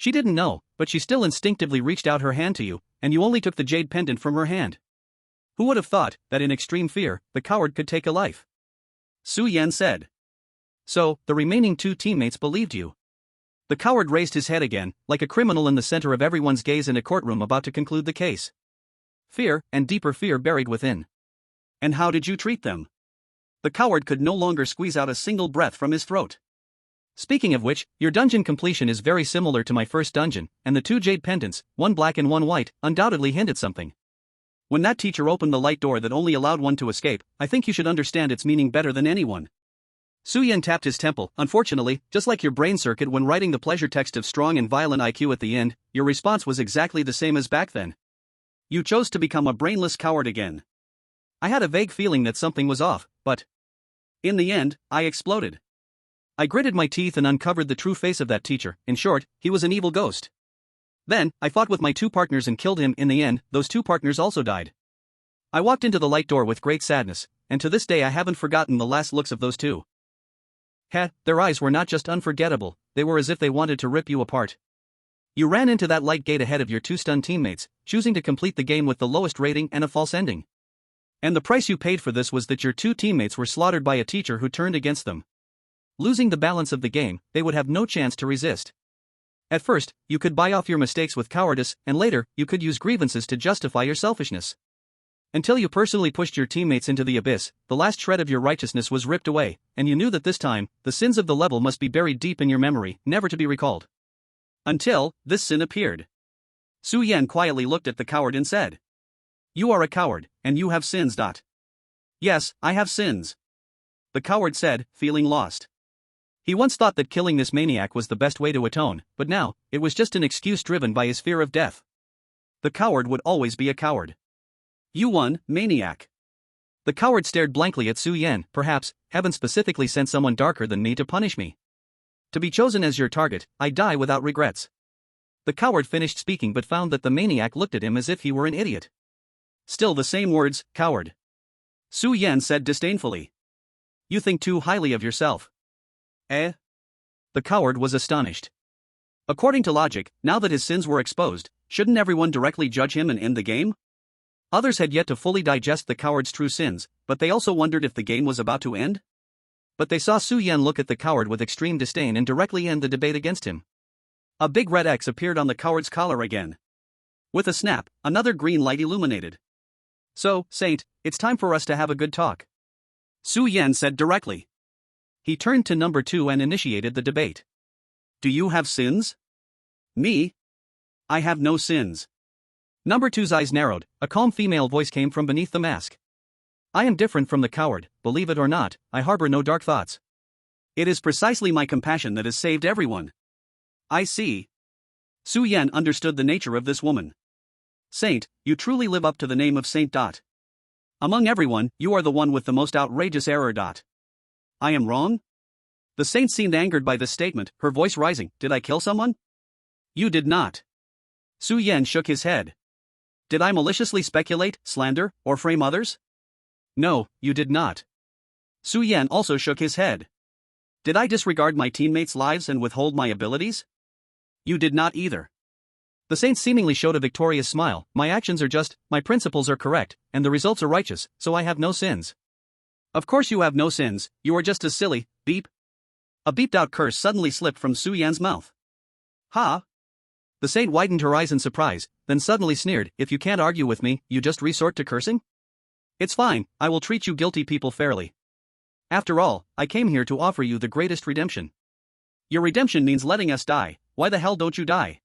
She didn't know, but she still instinctively reached out her hand to you, and you only took the jade pendant from her hand. Who would have thought that in extreme fear, the coward could take a life? Su Yan said. So, the remaining two teammates believed you. The coward raised his head again, like a criminal in the center of everyone's gaze in a courtroom about to conclude the case. Fear, and deeper fear buried within. And how did you treat them? The coward could no longer squeeze out a single breath from his throat. Speaking of which, your dungeon completion is very similar to my first dungeon, and the two jade pendants, one black and one white, undoubtedly hint at something. When that teacher opened the light door that only allowed one to escape, I think you should understand its meaning better than anyone. Su Yan tapped his temple. Unfortunately, just like your brain circuit when writing the pleasure text of strong and violent IQ at the end, your response was exactly the same as back then. You chose to become a brainless coward again. I had a vague feeling that something was off, but in the end, I exploded. I gritted my teeth and uncovered the true face of that teacher. In short, he was an evil ghost. Then, I fought with my two partners and killed him. In the end, those two partners also died. I walked into the light door with great sadness, and to this day I haven't forgotten the last looks of those two. Their eyes were not just unforgettable, they were as if they wanted to rip you apart. You ran into that light gate ahead of your two stunned teammates, choosing to complete the game with the lowest rating and a false ending. And the price you paid for this was that your two teammates were slaughtered by a teacher who turned against them. Losing the balance of the game, they would have no chance to resist. At first, you could buy off your mistakes with cowardice, and later, you could use grievances to justify your selfishness. Until you personally pushed your teammates into the abyss, the last shred of your righteousness was ripped away, and you knew that this time, the sins of the level must be buried deep in your memory, never to be recalled. Until, this sin appeared. Su Yan quietly looked at the coward and said, "You are a coward, and you have sins. Yes, I have sins." The coward said, feeling lost. He once thought that killing this maniac was the best way to atone, but now, it was just an excuse driven by his fear of death. The coward would always be a coward. You won, maniac. The coward stared blankly at Su Yan. Perhaps, heaven specifically sent someone darker than me to punish me. To be chosen as your target, I die without regrets. The coward finished speaking but found that the maniac looked at him as if he were an idiot. Still the same words, coward. Su Yan said disdainfully. You think too highly of yourself. Eh? The coward was astonished. According to logic, now that his sins were exposed, shouldn't everyone directly judge him and end the game? Others had yet to fully digest the coward's true sins, but they also wondered if the game was about to end. But they saw Su Yan look at the coward with extreme disdain and directly end the debate against him. A big red X appeared on the coward's collar again. With a snap, another green light illuminated. So, Saint, it's time for us to have a good talk. Su Yan said directly. He turned to number 2 and initiated the debate. Do you have sins? Me? I have no sins. Number 2's eyes narrowed, a calm female voice came from beneath the mask. I am different from the coward, believe it or not, I harbor no dark thoughts. It is precisely my compassion that has saved everyone. I see. Su Yan understood the nature of this woman. Saint, you truly live up to the name of Saint. Among everyone, you are the one with the most outrageous error. I am wrong? The saint seemed angered by this statement, her voice rising. Did I kill someone? You did not. Su Yan shook his head. Did I maliciously speculate, slander, or frame others? No, you did not. Su Yan also shook his head. Did I disregard my teammates' lives and withhold my abilities? You did not either. The saint seemingly showed a victorious smile. My actions are just, my principles are correct, and the results are righteous, so I have no sins. Of course you have no sins, you are just as silly, beep. A beeped-out curse suddenly slipped from Su Yan's mouth. Ha! The saint widened her eyes in surprise, then suddenly sneered, if you can't argue with me, you just resort to cursing? It's fine, I will treat you guilty people fairly. After all, I came here to offer you the greatest redemption. Your redemption means letting us die, why the hell don't you die?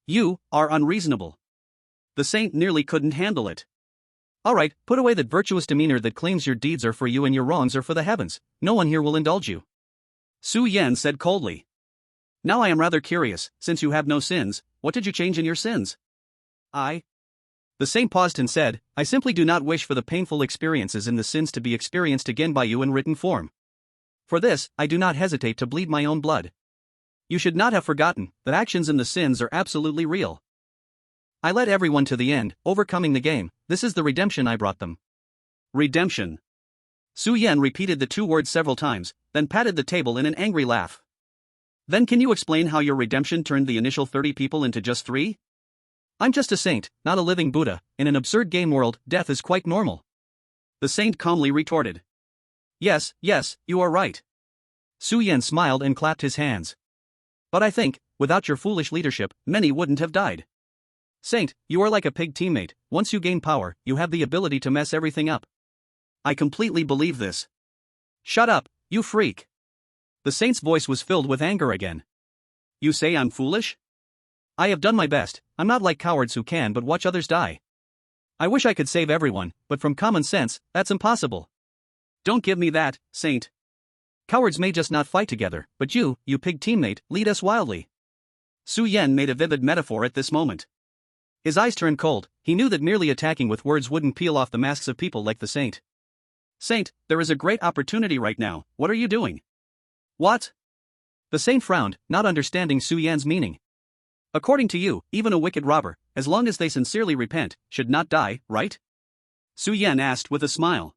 You are unreasonable. The saint nearly couldn't handle it. Alright, put away that virtuous demeanor that claims your deeds are for you and your wrongs are for the heavens, no one here will indulge you. Su Yan said coldly. Now I am rather curious, since you have no sins, what did you change in your sins? The saint paused and said, I simply do not wish for the painful experiences in the sins to be experienced again by you in written form. For this, I do not hesitate to bleed my own blood. You should not have forgotten that actions in the sins are absolutely real. I led everyone to the end, overcoming the game. This is the redemption I brought them. Redemption. Su Yan repeated the two words several times, then patted the table in an angry laugh. Then can you explain how your redemption turned the initial 30 people into just 3? I'm just a saint, not a living Buddha. In an absurd game world, death is quite normal. The saint calmly retorted. Yes, you are right. Su Yan smiled and clapped his hands. But I think, without your foolish leadership, many wouldn't have died. Saint, you are like a pig teammate. Once you gain power, you have the ability to mess everything up. I completely believe this. Shut up, you freak. The saint's voice was filled with anger again. You say I'm foolish? I have done my best. I'm not like cowards who can but watch others die. I wish I could save everyone, but from common sense, that's impossible. Don't give me that, Saint. Cowards may just not fight together, but you pig teammate, lead us wildly. Su Yan made a vivid metaphor at this moment. His eyes turned cold. He knew that merely attacking with words wouldn't peel off the masks of people like the saint. Saint, there is a great opportunity right now. What are you doing? What? The saint frowned, not understanding Su Yan's meaning. According to you, even a wicked robber, as long as they sincerely repent, should not die, right? Su Yan asked with a smile.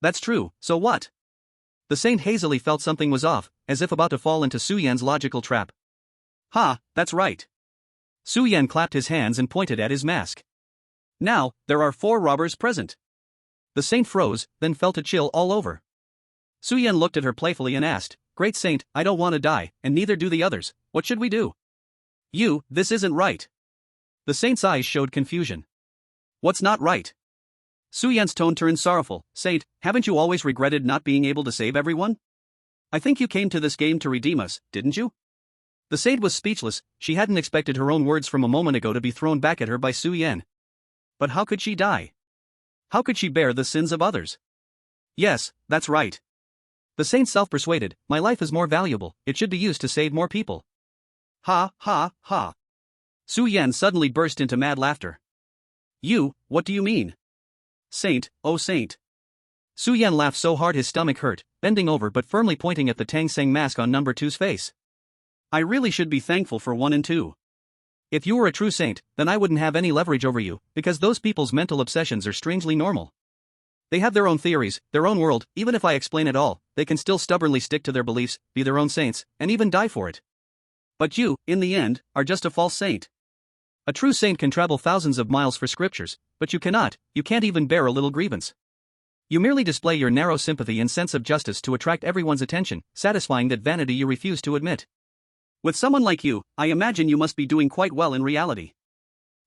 That's true, so what? The saint hazily felt something was off, as if about to fall into Su Yan's logical trap. Ha, that's right. Su Yan clapped his hands and pointed at his mask. Now, there are 4 robbers present. The saint froze, then felt a chill all over. Su Yan looked at her playfully and asked, Great Saint, I don't want to die, and neither do the others. What should we do? This isn't right. The saint's eyes showed confusion. What's not right? Su Yan's tone turned sorrowful. Saint, haven't you always regretted not being able to save everyone? I think you came to this game to redeem us, didn't you? The saint was speechless. She hadn't expected her own words from a moment ago to be thrown back at her by Su Yan. But how could she die? How could she bear the sins of others? Yes, that's right. The saint self-persuaded, my life is more valuable, it should be used to save more people. Ha, ha, ha. Su Yan suddenly burst into mad laughter. What do you mean? Saint, oh saint. Su Yan laughed so hard his stomach hurt, bending over but firmly pointing at the Tang Seng mask on number 2's face. I really should be thankful for 1 and 2. If you were a true saint, then I wouldn't have any leverage over you, because those people's mental obsessions are strangely normal. They have their own theories, their own world. Even if I explain it all, they can still stubbornly stick to their beliefs, be their own saints, and even die for it. But you, in the end, are just a false saint. A true saint can travel thousands of miles for scriptures, but you can't even bear a little grievance. You merely display your narrow sympathy and sense of justice to attract everyone's attention, satisfying that vanity you refuse to admit. With someone like you, I imagine you must be doing quite well in reality.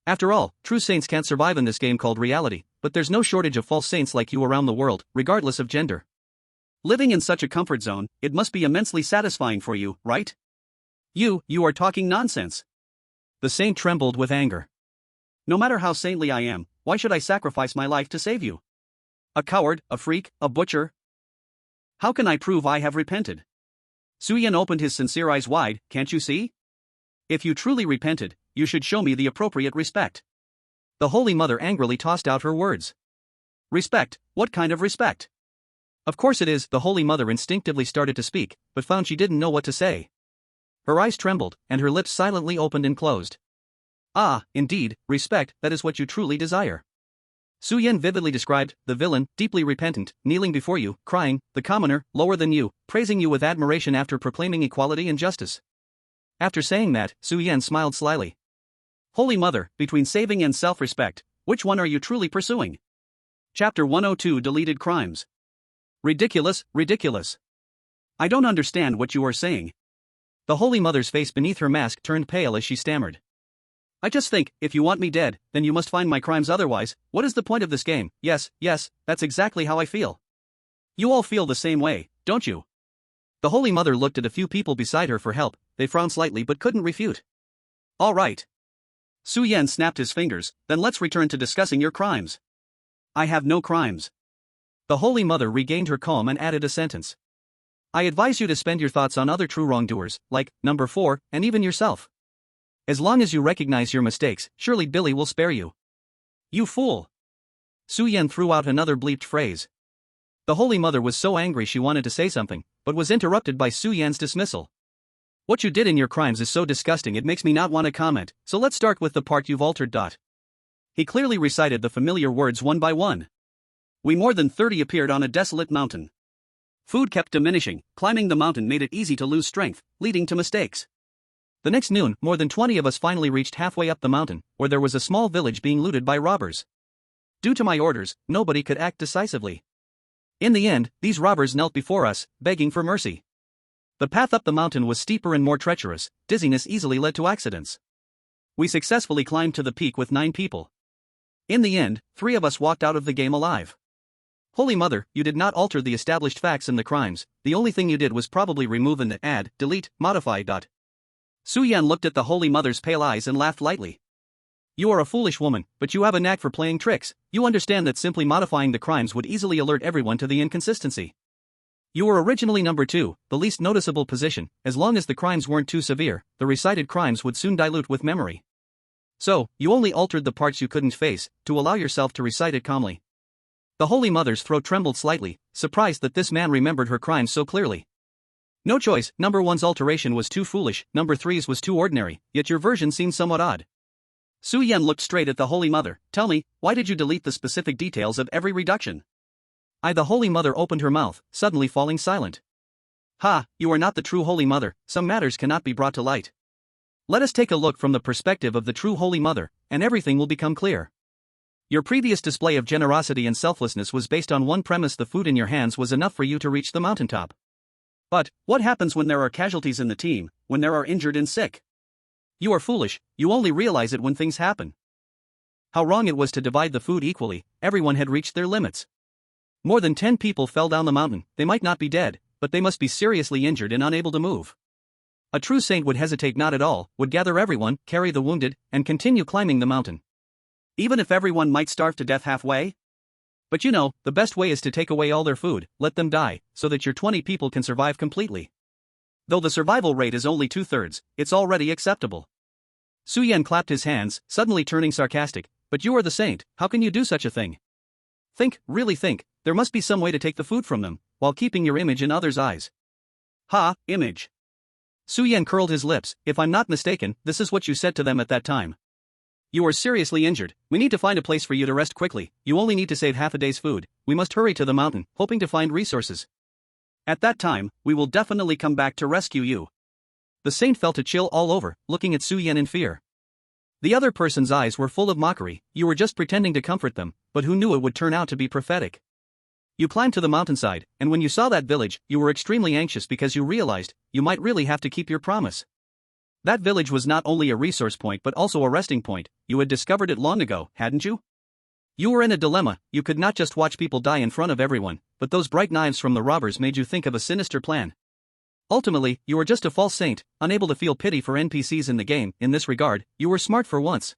After all, true saints can't survive in this game called reality, but there's no shortage of false saints like you around the world, regardless of gender. Living in such a comfort zone, it must be immensely satisfying for you, right? You are talking nonsense. The saint trembled with anger. No matter how saintly I am, why should I sacrifice my life to save you? A coward, a freak, a butcher? How can I prove I have repented? Su Yan opened his sincere eyes wide, can't you see? If you truly repented, you should show me the appropriate respect. The Holy Mother angrily tossed out her words. Respect? What kind of respect? Of course it is. The Holy Mother instinctively started to speak, but found she didn't know what to say. Her eyes trembled, and her lips silently opened and closed. Ah, indeed, respect, that is what you truly desire. Su Yan vividly described the villain, deeply repentant, kneeling before you, crying, the commoner, lower than you, praising you with admiration after proclaiming equality and justice. After saying that, Su Yan smiled slyly. Holy Mother, between saving and self-respect, which one are you truly pursuing? Chapter 102 Deleted Crimes. Ridiculous, ridiculous. I don't understand what you are saying. The Holy Mother's face beneath her mask turned pale as she stammered. I just think, if you want me dead, then you must find my crimes otherwise. What is the point of this game? Yes, that's exactly how I feel. You all feel the same way, don't you? The Holy Mother looked at a few people beside her for help. They frowned slightly but couldn't refute. All right. Su Yan snapped his fingers, then let's return to discussing your crimes. I have no crimes. The Holy Mother regained her calm and added a sentence. I advise you to spend your thoughts on other true wrongdoers, like, number 4, and even yourself. As long as you recognize your mistakes, surely Billy will spare you. You fool! Su Yan threw out another bleeped phrase. The Holy Mother was so angry she wanted to say something, but was interrupted by Su Yan's dismissal. What you did in your crimes is so disgusting it makes me not want to comment, so let's start with the part you've altered. He clearly recited the familiar words one by one. We more than 30 appeared on a desolate mountain. Food kept diminishing, climbing the mountain made it easy to lose strength, leading to mistakes. The next noon, more than 20 of us finally reached halfway up the mountain, where there was a small village being looted by robbers. Due to my orders, nobody could act decisively. In the end, these robbers knelt before us, begging for mercy. The path up the mountain was steeper and more treacherous, dizziness easily led to accidents. We successfully climbed to the peak with 9 people. In the end, 3 of us walked out of the game alive. Holy Mother, you did not alter the established facts and the crimes, the only thing you did was probably remove and add, delete, modify. Su Yan looked at the Holy Mother's pale eyes and laughed lightly. You are a foolish woman, but you have a knack for playing tricks. You understand that simply modifying the crimes would easily alert everyone to the inconsistency. You were originally number 2, the least noticeable position. As long as the crimes weren't too severe, the recited crimes would soon dilute with memory. So, you only altered the parts you couldn't face, to allow yourself to recite it calmly. The Holy Mother's throat trembled slightly, surprised that this man remembered her crimes so clearly. No choice, number 1's alteration was too foolish, number 3's was too ordinary, yet your version seemed somewhat odd. Su Yan looked straight at the Holy Mother. Tell me, why did you delete the specific details of every reduction? The Holy Mother opened her mouth, suddenly falling silent. Ha, you are not the true Holy Mother, some matters cannot be brought to light. Let us take a look from the perspective of the true Holy Mother, and everything will become clear. Your previous display of generosity and selflessness was based on one premise: the food in your hands was enough for you to reach the mountaintop. But, what happens when there are casualties in the team, when there are injured and sick? You are foolish, you only realize it when things happen. How wrong it was to divide the food equally, everyone had reached their limits. More than 10 people fell down the mountain. They might not be dead, but they must be seriously injured and unable to move. A true saint would hesitate not at all, would gather everyone, carry the wounded, and continue climbing the mountain. Even if everyone might starve to death halfway? But you know, the best way is to take away all their food, let them die, so that your 20 people can survive completely. Though the survival rate is only 2/3, it's already acceptable. Su Yan clapped his hands, suddenly turning sarcastic. But you are the saint, how can you do such a thing? Think, really think, there must be some way to take the food from them, while keeping your image in others' eyes. Ha, image. Su Yan curled his lips. If I'm not mistaken, this is what you said to them at that time. You are seriously injured. We need to find a place for you to rest quickly. You only need to save half a day's food. We must hurry to the mountain, hoping to find resources. At that time, we will definitely come back to rescue you. The saint felt a chill all over, looking at Su Yan in fear. The other person's eyes were full of mockery. You were just pretending to comfort them, but who knew it would turn out to be prophetic? You climbed to the mountainside, and when you saw that village, you were extremely anxious because you realized you might really have to keep your promise. That village was not only a resource point but also a resting point. You had discovered it long ago, hadn't you? You were in a dilemma. You could not just watch people die in front of everyone, but those bright knives from the robbers made you think of a sinister plan. Ultimately, you were just a false saint, unable to feel pity for NPCs in the game. In this regard, you were smart for once.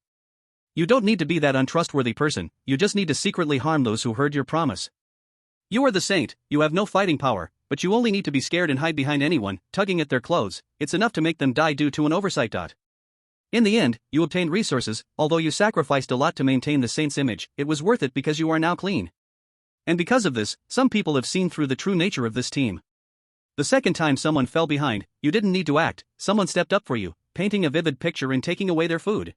You don't need to be that untrustworthy person, you just need to secretly harm those who heard your promise. You are the saint, you have no fighting power, but you only need to be scared and hide behind anyone, tugging at their clothes. It's enough to make them die due to an oversight. In the end, you obtained resources. Although you sacrificed a lot to maintain the saint's image, it was worth it because you are now clean. And because of this, some people have seen through the true nature of this team. The second time someone fell behind, you didn't need to act, someone stepped up for you, painting a vivid picture and taking away their food.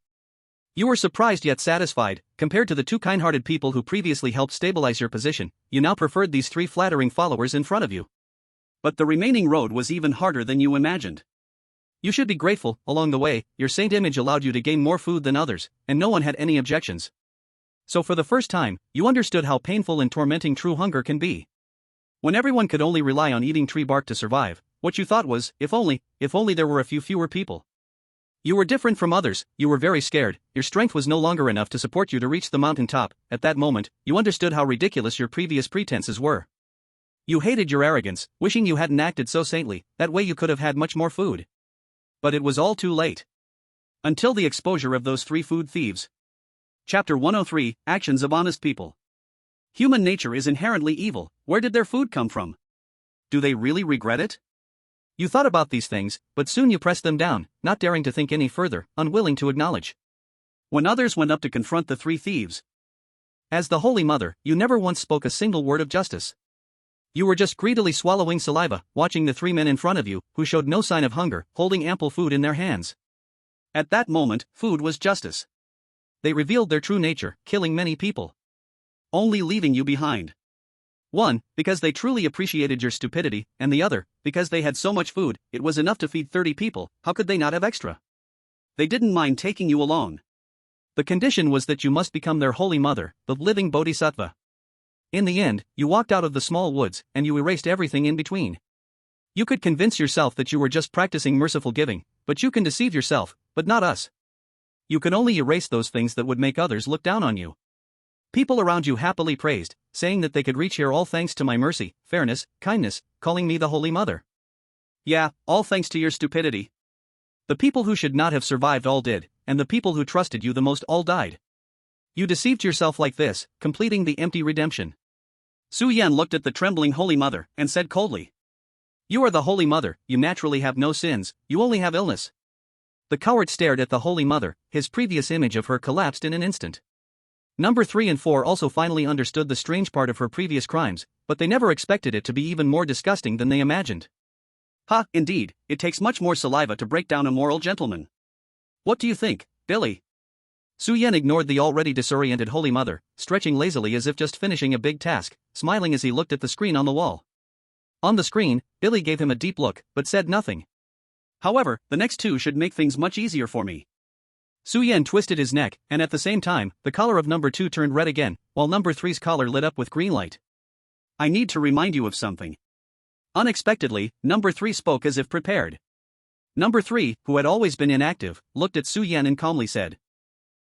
You were surprised yet satisfied. Compared to the 2 kind-hearted people who previously helped stabilize your position, you now preferred these 3 flattering followers in front of you. But the remaining road was even harder than you imagined. You should be grateful. Along the way, your saint image allowed you to gain more food than others, and no one had any objections. So for the first time, you understood how painful and tormenting true hunger can be. When everyone could only rely on eating tree bark to survive, what you thought was, if only there were a few fewer people. You were different from others. You were very scared. Your strength was no longer enough to support you to reach the mountain top. At that moment, you understood how ridiculous your previous pretenses were. You hated your arrogance, wishing you hadn't acted so saintly. That way you could have had much more food. But it was all too late. Until the exposure of those 3 food thieves. Chapter 103, Actions of Honest People. Human nature is inherently evil. Where did their food come from? Do they really regret it? You thought about these things, but soon you pressed them down, not daring to think any further, unwilling to acknowledge. When others went up to confront the 3 thieves, as the Holy Mother, you never once spoke a single word of justice. You were just greedily swallowing saliva, watching the 3 men in front of you, who showed no sign of hunger, holding ample food in their hands. At that moment, food was justice. They revealed their true nature, killing many people, only leaving you behind. One, because they truly appreciated your stupidity, and the other, because they had so much food, it was enough to feed 30 people, how could they not have extra? They didn't mind taking you along. The condition was that you must become their holy mother, the living bodhisattva. In the end, you walked out of the small woods, and you erased everything in between. You could convince yourself that you were just practicing merciful giving, but you can deceive yourself, but not us. You can only erase those things that would make others look down on you. People around you happily praised, saying that they could reach here all thanks to my mercy, fairness, kindness, calling me the Holy Mother. Yeah, all thanks to your stupidity. The people who should not have survived all did, and the people who trusted you the most all died. You deceived yourself like this, completing the empty redemption. Su Yan looked at the trembling Holy Mother and said coldly, "You are the Holy Mother, you naturally have no sins, you only have illness." The coward stared at the Holy Mother, his previous image of her collapsed in an instant. Number 3 and 4 also finally understood the strange part of her previous crimes, but they never expected it to be even more disgusting than they imagined. Ha, indeed, it takes much more saliva to break down a moral gentleman. What do you think, Billy? Su Yan ignored the already disoriented Holy Mother, stretching lazily as if just finishing a big task, smiling as he looked at the screen on the wall. On the screen, Billy gave him a deep look, but said nothing. However, the next two should make things much easier for me. Su Yan twisted his neck, and at the same time, the collar of number 2 turned red again, while number 3's collar lit up with green light. I need to remind you of something. Unexpectedly, number 3 spoke as if prepared. Number 3, who had always been inactive, looked at Su Yan and calmly said,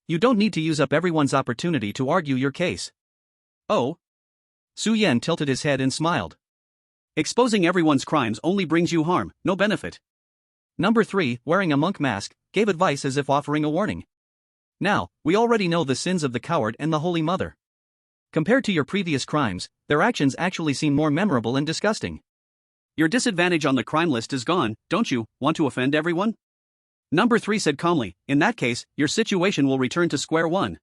"You don't need to use up everyone's opportunity to argue your case." Oh? Su Yan tilted his head and smiled. Exposing everyone's crimes only brings you harm, no benefit. Number 3, wearing a monk mask, gave advice as if offering a warning. Now, we already know the sins of the coward and the Holy Mother. Compared to your previous crimes, their actions actually seem more memorable and disgusting. Your disadvantage on the crime list is gone, don't you want to offend everyone? Number 3 said calmly, in that case, your situation will return to square one.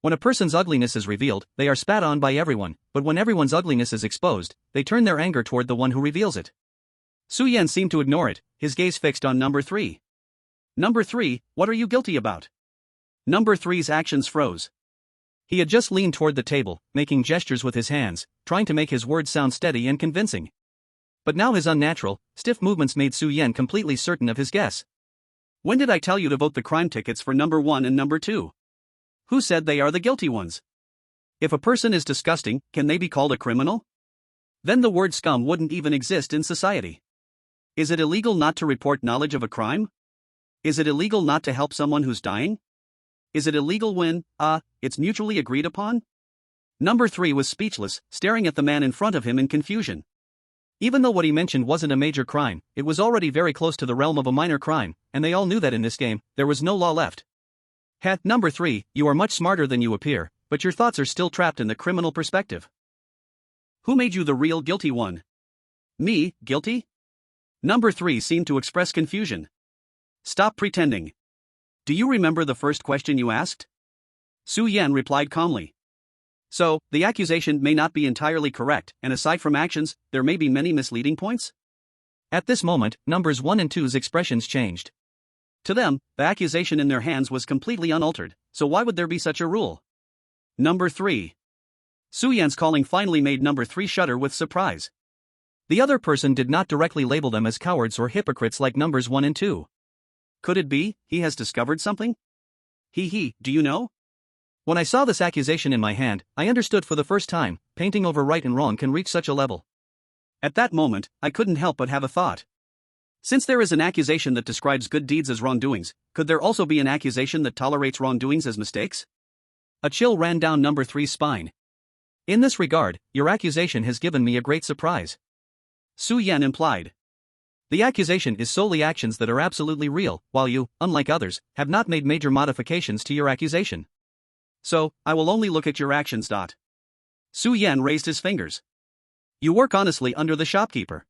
When a person's ugliness is revealed, they are spat on by everyone, but when everyone's ugliness is exposed, they turn their anger toward the one who reveals it. Su Yan seemed to ignore it, his gaze fixed on number 3. Number 3, what are you guilty about? Number 3's actions froze. He had just leaned toward the table, making gestures with his hands, trying to make his words sound steady and convincing. But now his unnatural, stiff movements made Su Yan completely certain of his guess. When did I tell you to vote the crime tickets for number 1 and number 2? Who said they are the guilty ones? If a person is disgusting, can they be called a criminal? Then the word scum wouldn't even exist in society. Is it illegal not to report knowledge of a crime? Is it illegal not to help someone who's dying? Is it illegal when, it's mutually agreed upon? Number 3 was speechless, staring at the man in front of him in confusion. Even though what he mentioned wasn't a major crime, it was already very close to the realm of a minor crime, and they all knew that in this game, there was no law left. Number 3, you are much smarter than you appear, but your thoughts are still trapped in the criminal perspective. Who made you the real guilty one? Me, guilty? Number 3 seemed to express confusion. Stop pretending. Do you remember the first question you asked? Su Yan replied calmly. So, the accusation may not be entirely correct, and aside from actions, there may be many misleading points? At this moment, numbers 1 and 2's expressions changed. To them, the accusation in their hands was completely unaltered, so why would there be such a rule? Number 3. Su Yan's calling finally made number 3 shudder with surprise. The other person did not directly label them as cowards or hypocrites like numbers 1 and 2. Could it be, he has discovered something? Do you know? When I saw this accusation in my hand, I understood for the first time, painting over right and wrong can reach such a level. At that moment, I couldn't help but have a thought. Since there is an accusation that describes good deeds as wrongdoings, could there also be an accusation that tolerates wrongdoings as mistakes? A chill ran down number 3's spine. In this regard, your accusation has given me a great surprise. Su Yan implied. The accusation is solely actions that are absolutely real, while you, unlike others, have not made major modifications to your accusation. So, I will only look at your actions. Su Yan raised his fingers. You work honestly under the shopkeeper.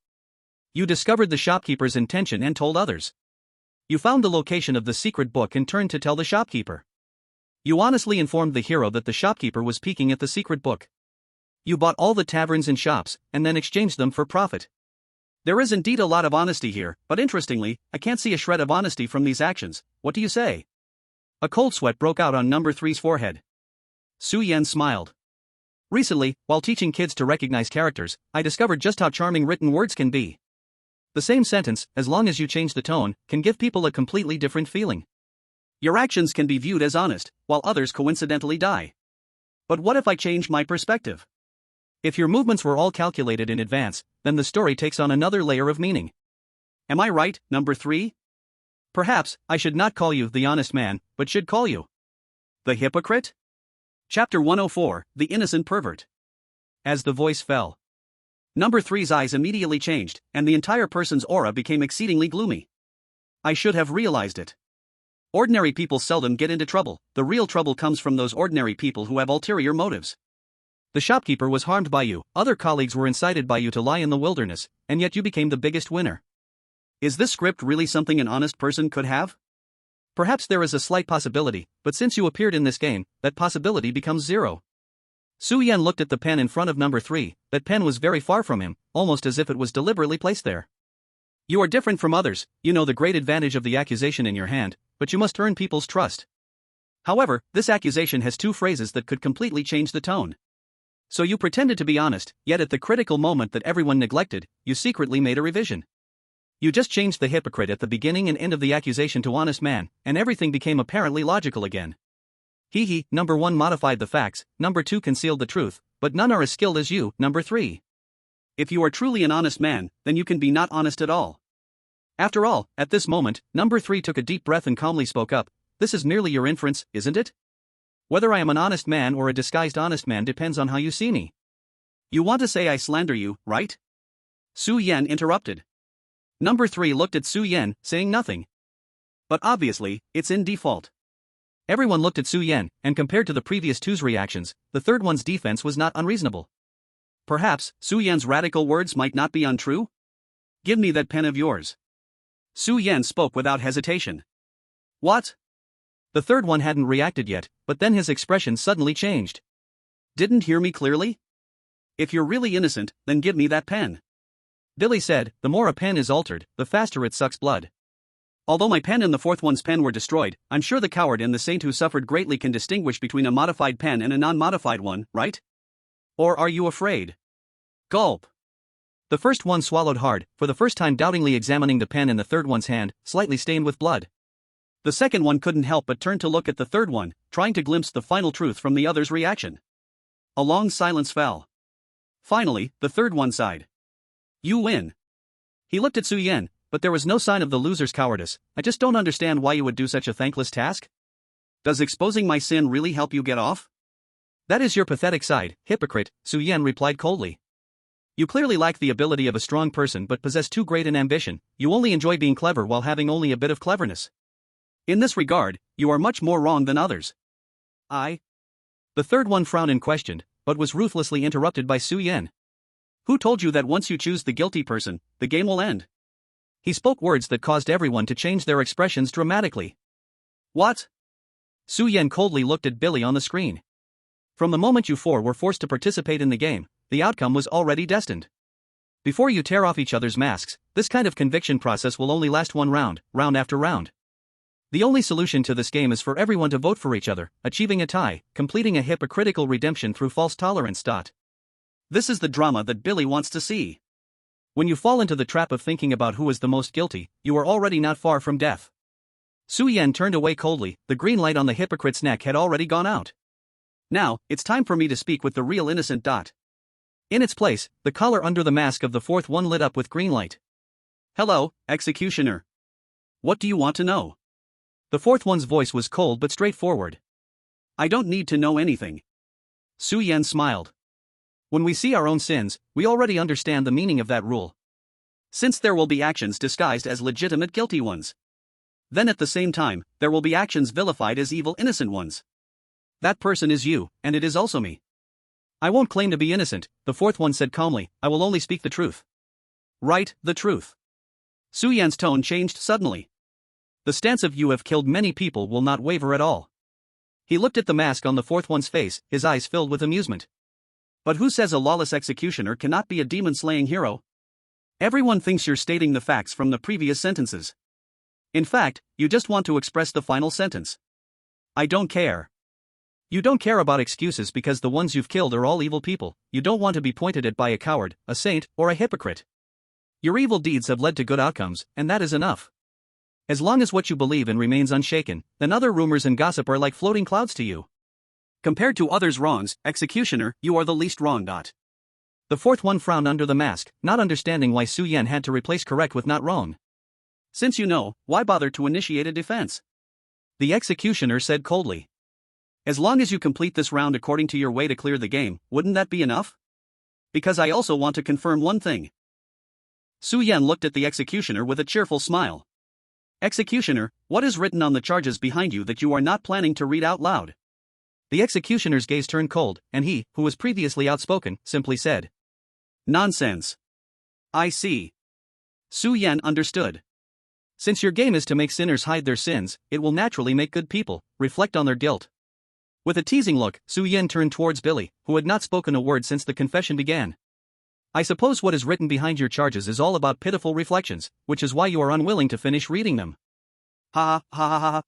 You discovered the shopkeeper's intention and told others. You found the location of the secret book and turned to tell the shopkeeper. You honestly informed the hero that the shopkeeper was peeking at the secret book. You bought all the taverns and shops, and then exchanged them for profit. There is indeed a lot of honesty here, but interestingly, I can't see a shred of honesty from these actions. What do you say? A cold sweat broke out on number 3's forehead. Su Yan smiled. Recently, while teaching kids to recognize characters, I discovered just how charming written words can be. The same sentence, as long as you change the tone, can give people a completely different feeling. Your actions can be viewed as honest, while others coincidentally die. But what if I change my perspective? If your movements were all calculated in advance, then the story takes on another layer of meaning. Am I right, number 3? Perhaps, I should not call you the honest man, but should call you the hypocrite? Chapter 104, The Innocent Pervert. As the voice fell, Number 3's eyes immediately changed, and the entire person's aura became exceedingly gloomy. I should have realized it. Ordinary people seldom get into trouble. The real trouble comes from those ordinary people who have ulterior motives. The shopkeeper was harmed by you, other colleagues were incited by you to lie in the wilderness, and yet you became the biggest winner. Is this script really something an honest person could have? Perhaps there is a slight possibility, but since you appeared in this game, that possibility becomes zero. Su Yan looked at the pen in front of number 3, that pen was very far from him, almost as if it was deliberately placed there. You are different from others, you know the great advantage of the accusation in your hand, but you must earn people's trust. However, this accusation has 2 phrases that could completely change the tone. So you pretended to be honest, yet at the critical moment that everyone neglected, you secretly made a revision. You just changed the hypocrite at the beginning and end of the accusation to honest man, and everything became apparently logical again. Number 1 modified the facts, number 2 concealed the truth, but none are as skilled as you, number 3. If you are truly an honest man, then you can be not honest at all. After all, at this moment, number 3 took a deep breath and calmly spoke up. This is merely your inference, isn't it? Whether I am an honest man or a disguised honest man depends on how you see me. You want to say I slander you, right? Su Yan interrupted. Number 3 looked at Su Yan, saying nothing. But obviously, it's in default. Everyone looked at Su Yan, and compared to the previous 2's reactions, the third one's defense was not unreasonable. Perhaps, Su Yan's radical words might not be untrue? Give me that pen of yours. Su Yan spoke without hesitation. What? The third one hadn't reacted yet, but then his expression suddenly changed. Didn't hear me clearly? If you're really innocent, then give me that pen. Billy said, the more a pen is altered, the faster it sucks blood. Although my pen and the fourth one's pen were destroyed, I'm sure the coward and the saint who suffered greatly can distinguish between a modified pen and a non-modified one, right? Or are you afraid? Gulp. The first one swallowed hard, for the first time doubtingly examining the pen in the third one's hand, slightly stained with blood. The second one couldn't help but turn to look at the third one, trying to glimpse the final truth from the other's reaction. A long silence fell. Finally, the third one sighed. You win. He looked at Su Yan, but there was no sign of the loser's cowardice. I just don't understand why you would do such a thankless task. Does exposing my sin really help you get off? That is your pathetic side, hypocrite, Su Yan replied coldly. You clearly lack the ability of a strong person but possess too great an ambition. You only enjoy being clever while having only a bit of cleverness. In this regard, you are much more wrong than others. The third one frowned and questioned, but was ruthlessly interrupted by Su Yan. Who told you that once you choose the guilty person, the game will end? He spoke words that caused everyone to change their expressions dramatically. What? Su Yan coldly looked at Billy on the screen. From the moment you four were forced to participate in the game, the outcome was already destined. Before you tear off each other's masks, this kind of conviction process will only last one round, round after round. The only solution to this game is for everyone to vote for each other, achieving a tie, completing a hypocritical redemption through false tolerance. This is the drama that Billy wants to see. When you fall into the trap of thinking about who is the most guilty, you are already not far from death. Su Yan turned away coldly, the green light on the hypocrite's neck had already gone out. Now, it's time for me to speak with the real innocent. In its place, the collar under the mask of the fourth one lit up with green light. Hello, executioner. What do you want to know? The fourth one's voice was cold but straightforward. I don't need to know anything. Su Yan smiled. When we see our own sins, we already understand the meaning of that rule. Since there will be actions disguised as legitimate guilty ones, then at the same time, there will be actions vilified as evil innocent ones. That person is you, and it is also me. I won't claim to be innocent, the fourth one said calmly, I will only speak the truth. Right, the truth. Su Yan's tone changed suddenly. The stance of you have killed many people will not waver at all. He looked at the mask on the fourth one's face, his eyes filled with amusement. But who says a lawless executioner cannot be a demon-slaying hero? Everyone thinks you're stating the facts from the previous sentences. In fact, you just want to express the final sentence. I don't care. You don't care about excuses because the ones you've killed are all evil people. You don't want to be pointed at by a coward, a saint, or a hypocrite. Your evil deeds have led to good outcomes, and that is enough. As long as what you believe in remains unshaken, then other rumors and gossip are like floating clouds to you. Compared to others' wrongs, executioner, you are the least wrong. The fourth one frowned under the mask, not understanding why Su Yan had to replace correct with not wrong. Since you know, why bother to initiate a defense? The executioner said coldly. As long as you complete this round according to your way to clear the game, wouldn't that be enough? Because I also want to confirm one thing. Su Yan looked at the executioner with a cheerful smile. Executioner, what is written on the charges behind you that you are not planning to read out loud? The executioner's gaze turned cold, and he, who was previously outspoken, simply said, Nonsense. I see. Su Yan understood. Since your game is to make sinners hide their sins, it will naturally make good people reflect on their guilt. With a teasing look, Su Yan turned towards Billy, who had not spoken a word since the confession began. I suppose what is written behind your charges is all about pitiful reflections, which is why you are unwilling to finish reading them. Ha ha ha ha ha.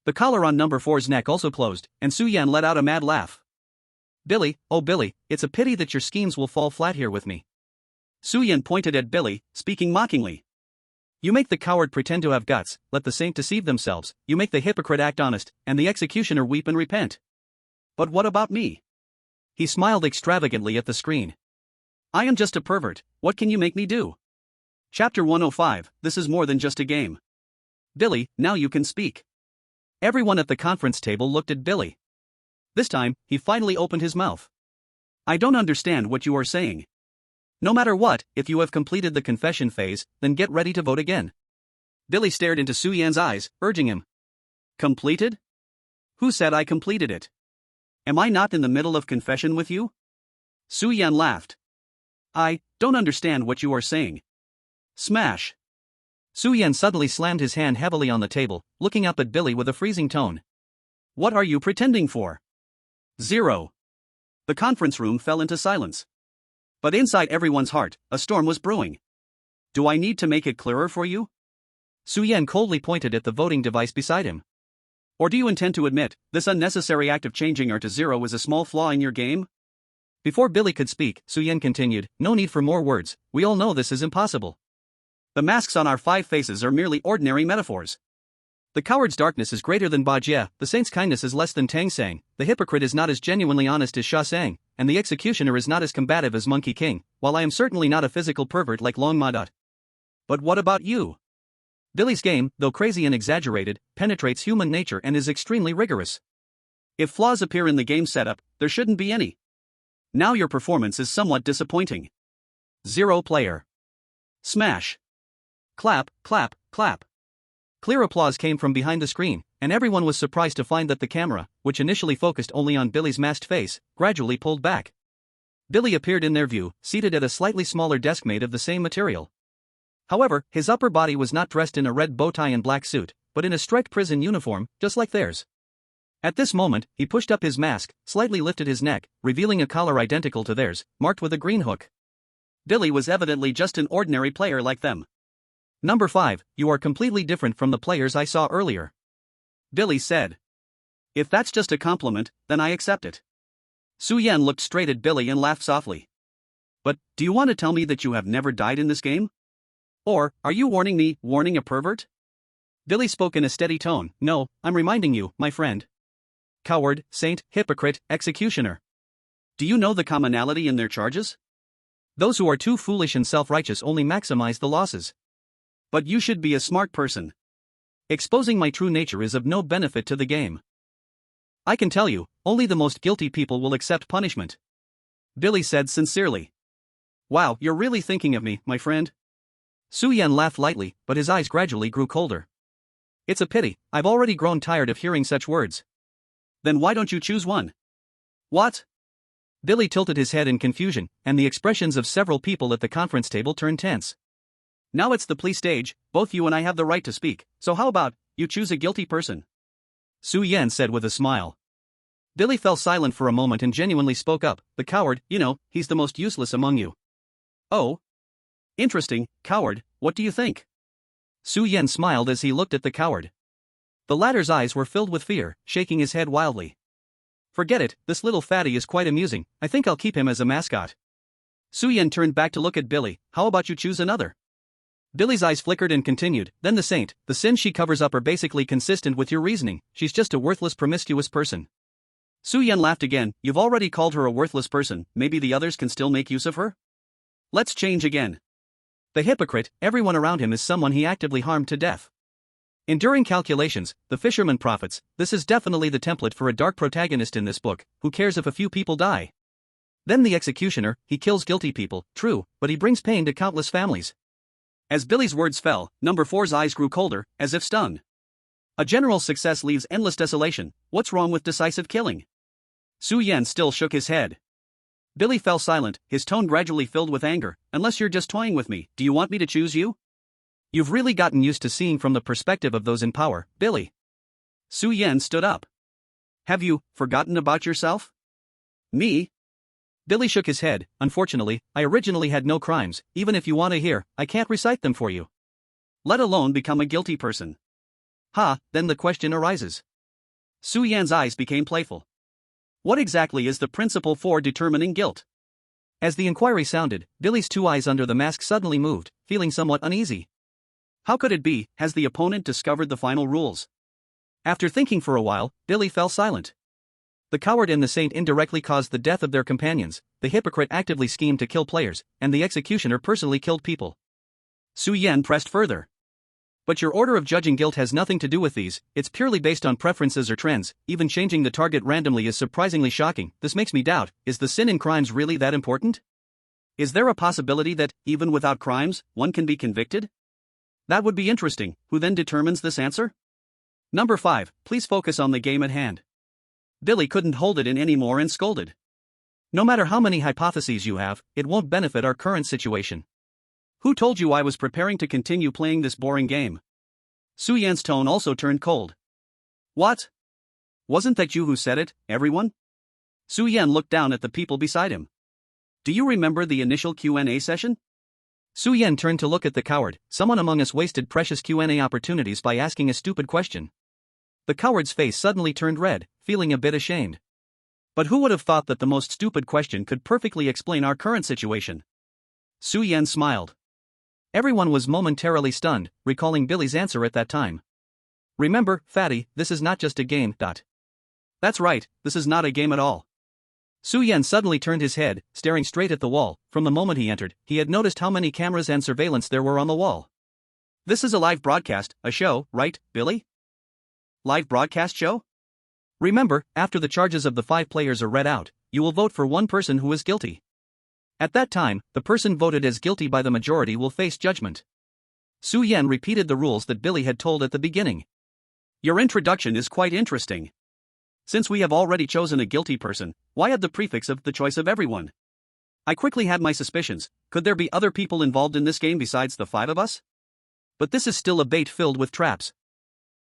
The collar on number 4's neck also closed, and Su Yan let out a mad laugh. Billy, oh Billy, it's a pity that your schemes will fall flat here with me. Su Yan pointed at Billy, speaking mockingly. You make the coward pretend to have guts, let the saint deceive themselves, you make the hypocrite act honest, and the executioner weep and repent. But what about me? He smiled extravagantly at the screen. I am just a pervert, what can you make me do? Chapter 105, this is more than just a game. Billy, now you can speak. Everyone at the conference table looked at Billy. This time, he finally opened his mouth. I don't understand what you are saying. No matter what, if you have completed the confession phase, then get ready to vote again. Billy stared into Su Yan's eyes, urging him. Completed? Who said I completed it? Am I not in the middle of confession with you? Su Yan laughed. I don't understand what you are saying. Smash. Su Yan suddenly slammed his hand heavily on the table, looking up at Billy with a freezing tone. What are you pretending for? 0. The conference room fell into silence. But inside everyone's heart, a storm was brewing. Do I need to make it clearer for you? Su Yan coldly pointed at the voting device beside him. Or do you intend to admit, this unnecessary act of changing R to 0 is a small flaw in your game? Before Billy could speak, Su Yan continued, no need for more words, we all know this is impossible. The masks on our 5 faces are merely ordinary metaphors. The coward's darkness is greater than Ba Jie, the saint's kindness is less than Tang Sang, the hypocrite is not as genuinely honest as Sha Sang, and the executioner is not as combative as Monkey King, while I am certainly not a physical pervert like Long Ma. But what about you? Billy's game, though crazy and exaggerated, penetrates human nature and is extremely rigorous. If flaws appear in the game setup, there shouldn't be any. Now your performance is somewhat disappointing. 0 player. Smash. Clap, clap, clap. Clear applause came from behind the screen, and everyone was surprised to find that the camera, which initially focused only on Billy's masked face, gradually pulled back. Billy appeared in their view, seated at a slightly smaller desk made of the same material. However, his upper body was not dressed in a red bow tie and black suit, but in a striped prison uniform, just like theirs. At this moment, he pushed up his mask, slightly lifted his neck, revealing a collar identical to theirs, marked with a green hook. Billy was evidently just an ordinary player like them. Number 5, you are completely different from the players I saw earlier. Billy said. If that's just a compliment, then I accept it. Su Yan looked straight at Billy and laughed softly. But, do you want to tell me that you have never died in this game? Or, are you warning a pervert? Billy spoke in a steady tone, no, I'm reminding you, my friend. Coward, saint, hypocrite, executioner. Do you know the commonality in their charges? Those who are too foolish and self-righteous only maximize the losses. But you should be a smart person. Exposing my true nature is of no benefit to the game. I can tell you, only the most guilty people will accept punishment. Billy said sincerely. Wow, you're really thinking of me, my friend. Su Yan laughed lightly, but his eyes gradually grew colder. It's a pity, I've already grown tired of hearing such words. Then why don't you choose one? What? Billy tilted his head in confusion, and the expressions of several people at the conference table turned tense. Now it's the plea stage, both you and I have the right to speak, so how about, you choose a guilty person? Su Yan said with a smile. Billy fell silent for a moment and genuinely spoke up, the coward, you know, he's the most useless among you. Oh? Interesting, coward, what do you think? Su Yan smiled as he looked at the coward. The latter's eyes were filled with fear, shaking his head wildly. Forget it, this little fatty is quite amusing, I think I'll keep him as a mascot. Su-Yen turned back to look at Billy. How about you choose another? Billy's eyes flickered and continued, then the saint, the sins she covers up are basically consistent with your reasoning, she's just a worthless promiscuous person. Su-Yen laughed again. You've already called her a worthless person, maybe the others can still make use of her? Let's change again. The hypocrite, everyone around him is someone he actively harmed to death. Enduring calculations, the fisherman profits, this is definitely the template for a dark protagonist in this book, who cares if a few people die? Then the executioner, he kills guilty people, true, but he brings pain to countless families. As Billy's words fell, number 4's eyes grew colder, as if stung. A general success leaves endless desolation. What's wrong with decisive killing? Su-Yen still shook his head. Billy fell silent, his tone gradually filled with anger. Unless you're just toying with me, do you want me to choose you? You've really gotten used to seeing from the perspective of those in power, Billy. Su-Yen stood up. Have you forgotten about yourself? Me? Billy shook his head. Unfortunately, I originally had no crimes, even if you want to hear, I can't recite them for you. Let alone become a guilty person. Then the question arises. Su-Yan's eyes became playful. What exactly is the principle for determining guilt? As the inquiry sounded, Billy's two eyes under the mask suddenly moved, feeling somewhat uneasy. How could it be? Has the opponent discovered the final rules? After thinking for a while, Billy fell silent. The coward and the saint indirectly caused the death of their companions, the hypocrite actively schemed to kill players, and the executioner personally killed people. Su-Yen pressed further. But your order of judging guilt has nothing to do with these, it's purely based on preferences or trends, even changing the target randomly is surprisingly shocking. This makes me doubt, is the sin in crimes really that important? Is there a possibility that, even without crimes, one can be convicted? That would be interesting. Who then determines this answer? Number 5, please focus on the game at hand. Billy couldn't hold it in anymore and scolded. No matter how many hypotheses you have, it won't benefit our current situation. Who told you I was preparing to continue playing this boring game? Su-Yan's tone also turned cold. What? Wasn't that you who said it, everyone? Su-Yan looked down at the people beside him. Do you remember the initial Q&A session? Su-Yen turned to look at the coward. Someone among us wasted precious Q&A opportunities by asking a stupid question. The coward's face suddenly turned red, feeling a bit ashamed. But who would have thought that the most stupid question could perfectly explain our current situation? Su-Yen smiled. Everyone was momentarily stunned, recalling Billy's answer at that time. Remember, fatty, this is not just a game. That's right, this is not a game at all. Su-Yen suddenly turned his head, staring straight at the wall. From the moment he entered, he had noticed how many cameras and surveillance there were on the wall. This is a live broadcast, a show, right, Billy? Live broadcast show? Remember, after the charges of the 5 players are read out, you will vote for one person who is guilty. At that time, the person voted as guilty by the majority will face judgment. Su-Yen repeated the rules that Billy had told at the beginning. Your introduction is quite interesting. Since we have already chosen a guilty person, why add the prefix of the choice of everyone? I quickly had my suspicions. Could there be other people involved in this game besides the 5 of us? But this is still a bait filled with traps.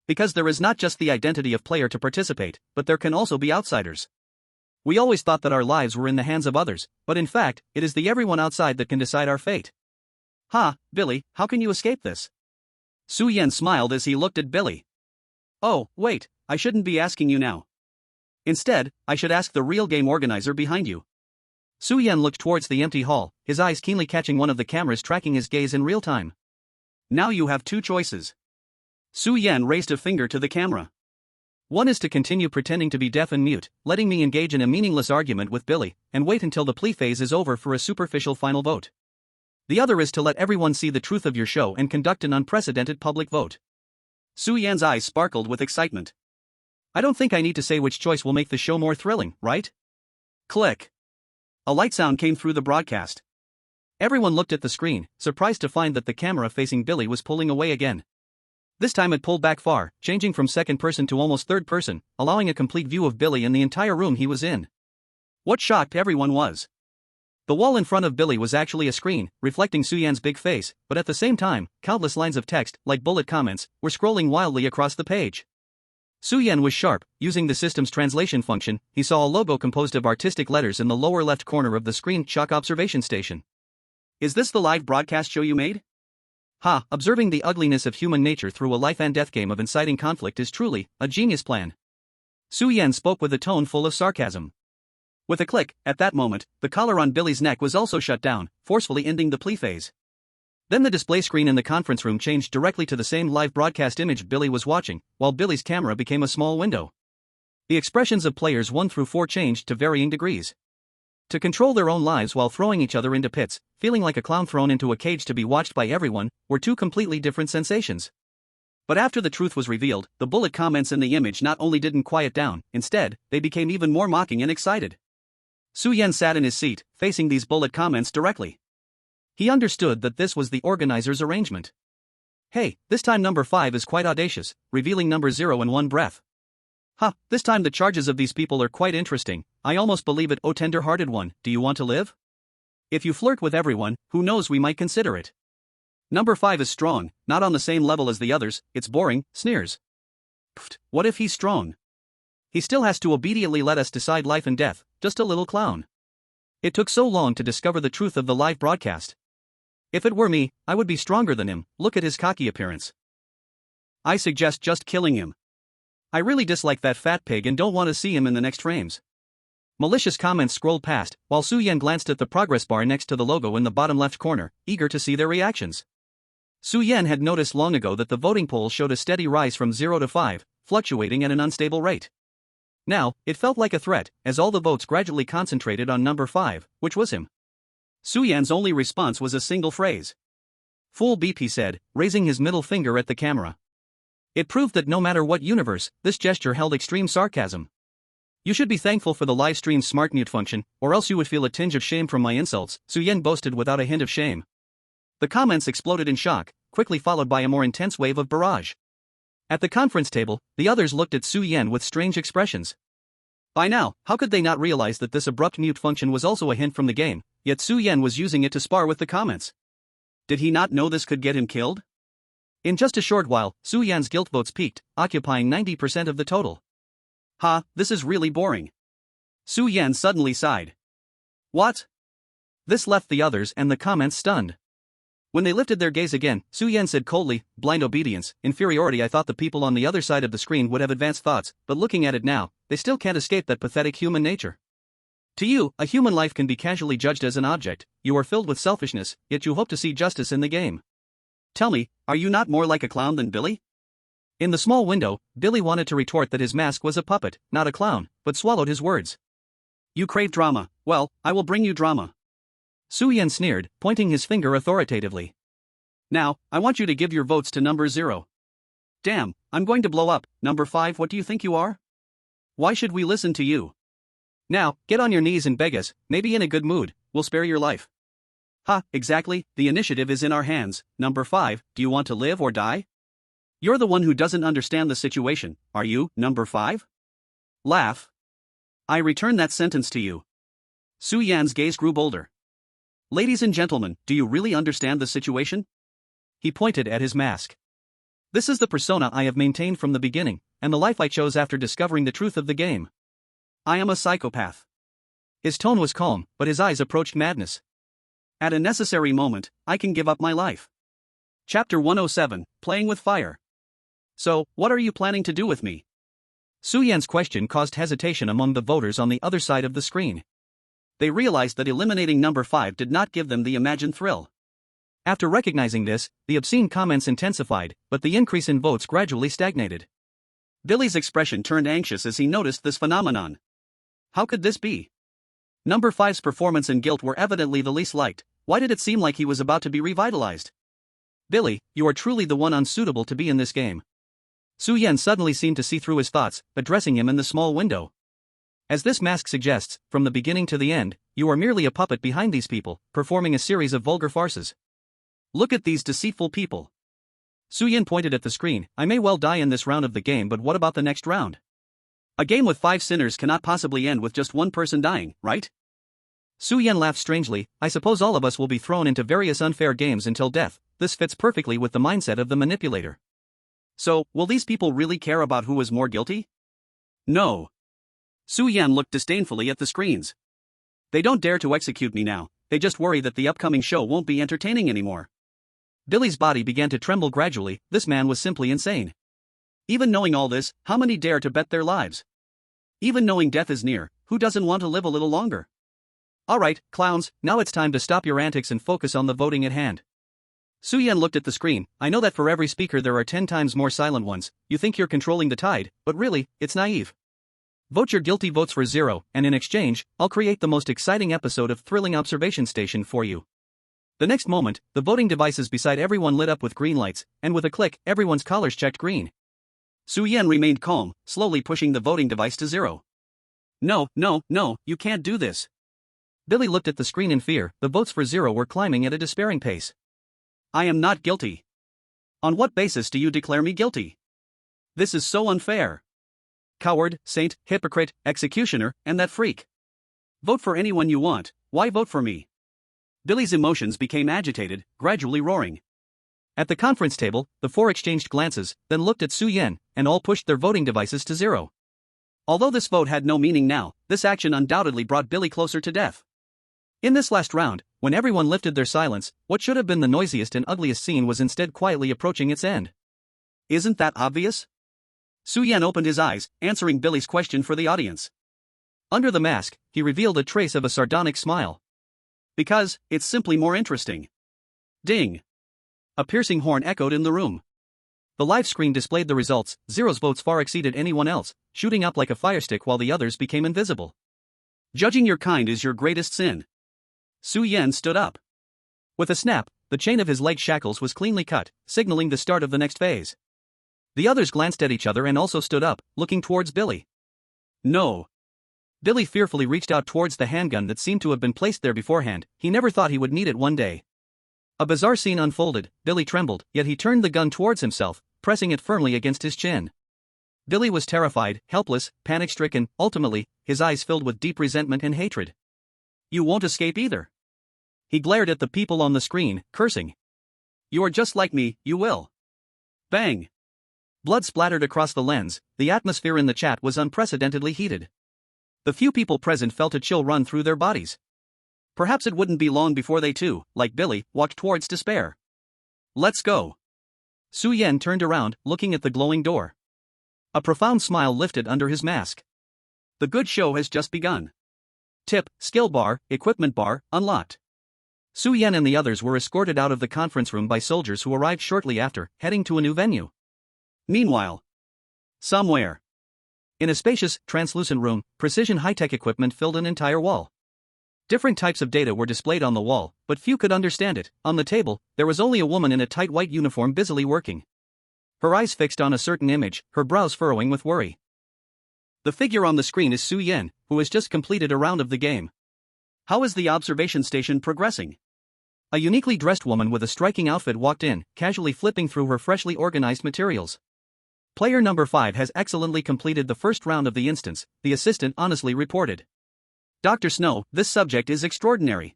Because there is not just the identity of player to participate, but there can also be outsiders. We always thought that our lives were in the hands of others, but in fact, it is the everyone outside that can decide our fate. Billy, how can you escape this? Su-Yen smiled as he looked at Billy. Oh, wait, I shouldn't be asking you now. Instead, I should ask the real game organizer behind you. Su-Yen looked towards the empty hall, his eyes keenly catching one of the cameras tracking his gaze in real time. Now you have 2 choices. Su-Yen raised a finger to the camera. One is to continue pretending to be deaf and mute, letting me engage in a meaningless argument with Billy, and wait until the plea phase is over for a superficial final vote. The other is to let everyone see the truth of your show and conduct an unprecedented public vote. Su-Yan's eyes sparkled with excitement. I don't think I need to say which choice will make the show more thrilling, right? Click. A light sound came through the broadcast. Everyone looked at the screen, surprised to find that the camera facing Billy was pulling away again. This time it pulled back far, changing from second person to almost third person, allowing a complete view of Billy and the entire room he was in. What shocked everyone was the wall in front of Billy was actually a screen, reflecting Su-Yan's big face, but at the same time, countless lines of text, like bullet comments, were scrolling wildly across the page. Su-Yan was sharp. Using the system's translation function, he saw a logo composed of artistic letters in the lower left corner of the screen. Chalk observation station. Is this the live broadcast show you made? Observing the ugliness of human nature through a life and death game of inciting conflict is truly a genius plan. Su Yan spoke with a tone full of sarcasm. With a click, at that moment, the collar on Billy's neck was also shut down, forcefully ending the plea phase. Then the display screen in the conference room changed directly to the same live broadcast image Billy was watching, while Billy's camera became a small window. The expressions of players 1 through 4 changed to varying degrees. To control their own lives while throwing each other into pits, feeling like a clown thrown into a cage to be watched by everyone, were two completely different sensations. But after the truth was revealed, the bullet comments in the image not only didn't quiet down, instead, they became even more mocking and excited. Su Yan sat in his seat, facing these bullet comments directly. He understood that this was the organizer's arrangement. Hey, this time number 5 is quite audacious, revealing number 0 in one breath. This time the charges of these people are quite interesting, I almost believe it. Oh tender-hearted one, do you want to live? If you flirt with everyone, who knows, we might consider it. Number 5 is strong, not on the same level as the others, it's boring, sneers. Pfft, what if he's strong? He still has to obediently let us decide life and death, just a little clown. It took so long to discover the truth of the live broadcast. If it were me, I would be stronger than him, look at his cocky appearance. I suggest just killing him. I really dislike that fat pig and don't want to see him in the next frames. Malicious comments scrolled past, while Su Yan glanced at the progress bar next to the logo in the bottom left corner, eager to see their reactions. Su Yan had noticed long ago that the voting polls showed a steady rise from 0 to 5, fluctuating at an unstable rate. Now, it felt like a threat, as all the votes gradually concentrated on number 5, which was him. Su Yan's only response was a single phrase. Fool beep, he said, raising his middle finger at the camera. It proved that no matter what universe, this gesture held extreme sarcasm. You should be thankful for the live stream's smart mute function, or else you would feel a tinge of shame from my insults, Su Yan boasted without a hint of shame. The comments exploded in shock, quickly followed by a more intense wave of barrage. At the conference table, the others looked at Su Yan with strange expressions. By now, how could they not realize that this abrupt mute function was also a hint from the game, yet Su Yan was using it to spar with the comments? Did he not know this could get him killed? In just a short while, Su Yan's guilt votes peaked, occupying 90% of the total. This is really boring. Su Yan suddenly sighed. What? This left the others and the comments stunned. When they lifted their gaze again, Su Yan said coldly, blind obedience, inferiority. I thought the people on the other side of the screen would have advanced thoughts, but looking at it now, they still can't escape that pathetic human nature. To you, a human life can be casually judged as an object, you are filled with selfishness, yet you hope to see justice in the game. Tell me, are you not more like a clown than Billy? In the small window, Billy wanted to retort that his mask was a puppet, not a clown, but swallowed his words. You crave drama, well, I will bring you drama. Su Yan sneered, pointing his finger authoritatively. Now, I want you to give your votes to number 0. Damn, I'm going to blow up. Number 5, what do you think you are? Why should we listen to you? Now, get on your knees and beg us, maybe in a good mood, we'll spare your life. Exactly, the initiative is in our hands. Number 5, do you want to live or die? You're the one who doesn't understand the situation, are you, number 5? Laugh. I return that sentence to you. Su Yan's gaze grew bolder. Ladies and gentlemen, do you really understand the situation? He pointed at his mask. This is the persona I have maintained from the beginning, and the life I chose after discovering the truth of the game. I am a psychopath. His tone was calm, but his eyes approached madness. At a necessary moment, I can give up my life. Chapter 107, Playing with Fire. So, what are you planning to do with me? Su Yan's question caused hesitation among the voters on the other side of the screen. They realized that eliminating number 5 did not give them the imagined thrill. After recognizing this, the obscene comments intensified, but the increase in votes gradually stagnated. Billy's expression turned anxious as he noticed this phenomenon. How could this be? Number 5's performance and guilt were evidently the least liked. Why did it seem like he was about to be revitalized? Billy, you are truly the one unsuitable to be in this game. Su Yan suddenly seemed to see through his thoughts, addressing him in the small window. As this mask suggests, from the beginning to the end, you are merely a puppet behind these people, performing a series of vulgar farces. Look at these deceitful people. Su Yan pointed at the screen. I may well die in this round of the game, but what about the next round? A game with 5 sinners cannot possibly end with just one person dying, right? Su Yan laughed strangely. I suppose all of us will be thrown into various unfair games until death. This fits perfectly with the mindset of the manipulator. So, will these people really care about who is more guilty? No. Su Yan looked disdainfully at the screens. They don't dare to execute me now, they just worry that the upcoming show won't be entertaining anymore. Billy's body began to tremble gradually. This man was simply insane. Even knowing all this, how many dare to bet their lives? Even knowing death is near, who doesn't want to live a little longer? Alright, clowns, now it's time to stop your antics and focus on the voting at hand. Su-Yen looked at the screen. I know that for every speaker there are 10 times more silent ones. You think you're controlling the tide, but really, it's naive. Vote your guilty votes for 0, and in exchange, I'll create the most exciting episode of Thrilling Observation Station for you. The next moment, the voting devices beside everyone lit up with green lights, and with a click, everyone's collars checked green. Su-Yen remained calm, slowly pushing the voting device to 0. No, you can't do this. Billy looked at the screen in fear. The votes for 0 were climbing at a despairing pace. I am not guilty. On what basis do you declare me guilty? This is so unfair. Coward, saint, hypocrite, executioner, and that freak. Vote for anyone you want, why vote for me? Billy's emotions became agitated, gradually roaring. At the conference table, the four exchanged glances, then looked at Su-Yen, and all pushed their voting devices to 0. Although this vote had no meaning now, this action undoubtedly brought Billy closer to death. In this last round, when everyone lifted their silence, what should have been the noisiest and ugliest scene was instead quietly approaching its end. Isn't that obvious? Su-Yen opened his eyes, answering Billy's question for the audience. Under the mask, he revealed a trace of a sardonic smile. Because, it's simply more interesting. Ding! A piercing horn echoed in the room. The live screen displayed the results. 0's votes far exceeded anyone else, shooting up like a firestick while the others became invisible. Judging your kind is your greatest sin. Su-Yen stood up. With a snap, the chain of his leg shackles was cleanly cut, signaling the start of the next phase. The others glanced at each other and also stood up, looking towards Billy. No. Billy fearfully reached out towards the handgun that seemed to have been placed there beforehand. He never thought he would need it one day. A bizarre scene unfolded. Billy trembled, yet he turned the gun towards himself, pressing it firmly against his chin. Billy was terrified, helpless, panic-stricken. Ultimately, his eyes filled with deep resentment and hatred. You won't escape either. He glared at the people on the screen, cursing. You are just like me, you will. Bang! Blood splattered across the lens. The atmosphere in the chat was unprecedentedly heated. The few people present felt a chill run through their bodies. Perhaps it wouldn't be long before they too, like Billy, walked towards despair. Let's go. Su-Yen turned around, looking at the glowing door. A profound smile lifted under his mask. The good show has just begun. Tip, skill bar, equipment bar, unlocked. Su-Yen and the others were escorted out of the conference room by soldiers who arrived shortly after, heading to a new venue. Meanwhile, somewhere in a spacious, translucent room, precision high-tech equipment filled an entire wall. Different types of data were displayed on the wall, but few could understand it. On the table, there was only a woman in a tight white uniform busily working. Her eyes fixed on a certain image, her brows furrowing with worry. The figure on the screen is Su-Yen, who has just completed a round of the game. How is the observation station progressing? A uniquely dressed woman with a striking outfit walked in, casually flipping through her freshly organized materials. Player number 5 has excellently completed the first round of the instance, the assistant honestly reported. Dr. Snow, this subject is extraordinary.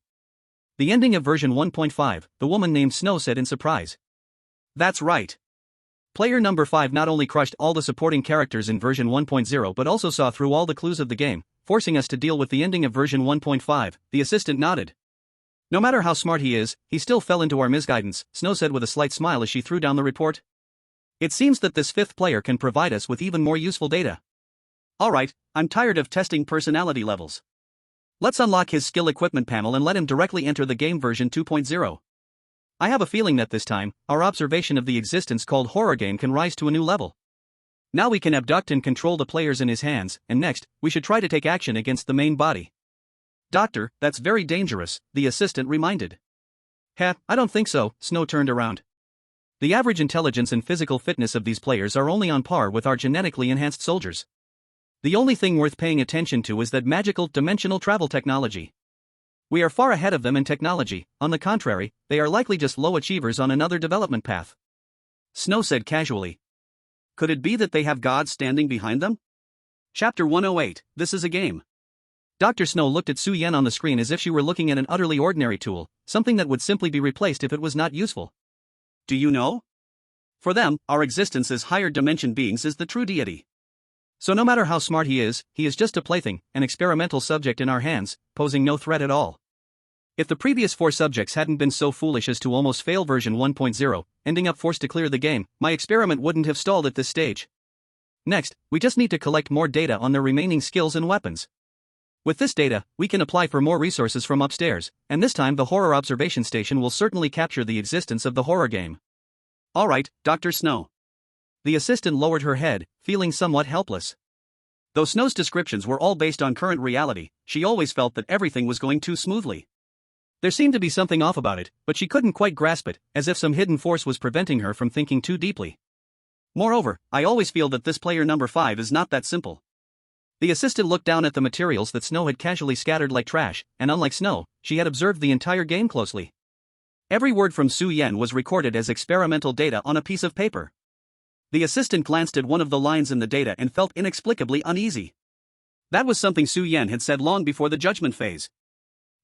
The ending of version 1.5, the woman named Snow said in surprise. That's right. Player number 5 not only crushed all the supporting characters in version 1.0 but also saw through all the clues of the game, forcing us to deal with the ending of version 1.5, the assistant nodded. No matter how smart he is, he still fell into our misguidance, Snow said with a slight smile as she threw down the report. It seems that this 5th player can provide us with even more useful data. Alright, I'm tired of testing personality levels. Let's unlock his skill equipment panel and let him directly enter the game version 2.0. I have a feeling that this time, our observation of the existence called horror game can rise to a new level. Now we can abduct and control the players in his hands, and next, we should try to take action against the main body. Doctor, that's very dangerous, the assistant reminded. I don't think so, Snow turned around. The average intelligence and physical fitness of these players are only on par with our genetically enhanced soldiers. The only thing worth paying attention to is that magical dimensional travel technology. We are far ahead of them in technology. On the contrary, they are likely just low achievers on another development path. Snow said casually. Could it be that they have gods standing behind them? Chapter 108, this is a game. Dr. Snow looked at Su-Yen on the screen as if she were looking at an utterly ordinary tool, something that would simply be replaced if it was not useful. Do you know? For them, our existence as higher dimension beings is the true deity. So no matter how smart he is just a plaything, an experimental subject in our hands, posing no threat at all. If the previous 4 subjects hadn't been so foolish as to almost fail version 1.0, ending up forced to clear the game, my experiment wouldn't have stalled at this stage. Next, we just need to collect more data on their remaining skills and weapons. With this data, we can apply for more resources from upstairs, and this time the horror observation station will certainly capture the existence of the horror game. Alright, Dr. Snow. The assistant lowered her head, feeling somewhat helpless. Though Snow's descriptions were all based on current reality, she always felt that everything was going too smoothly. There seemed to be something off about it, but she couldn't quite grasp it, as if some hidden force was preventing her from thinking too deeply. Moreover, I always feel that this player number 5 is not that simple. The assistant looked down at the materials that Snow had casually scattered like trash, and unlike Snow, she had observed the entire game closely. Every word from Su Yen was recorded as experimental data on a piece of paper. The assistant glanced at one of the lines in the data and felt inexplicably uneasy. That was something Su Yen had said long before the judgment phase.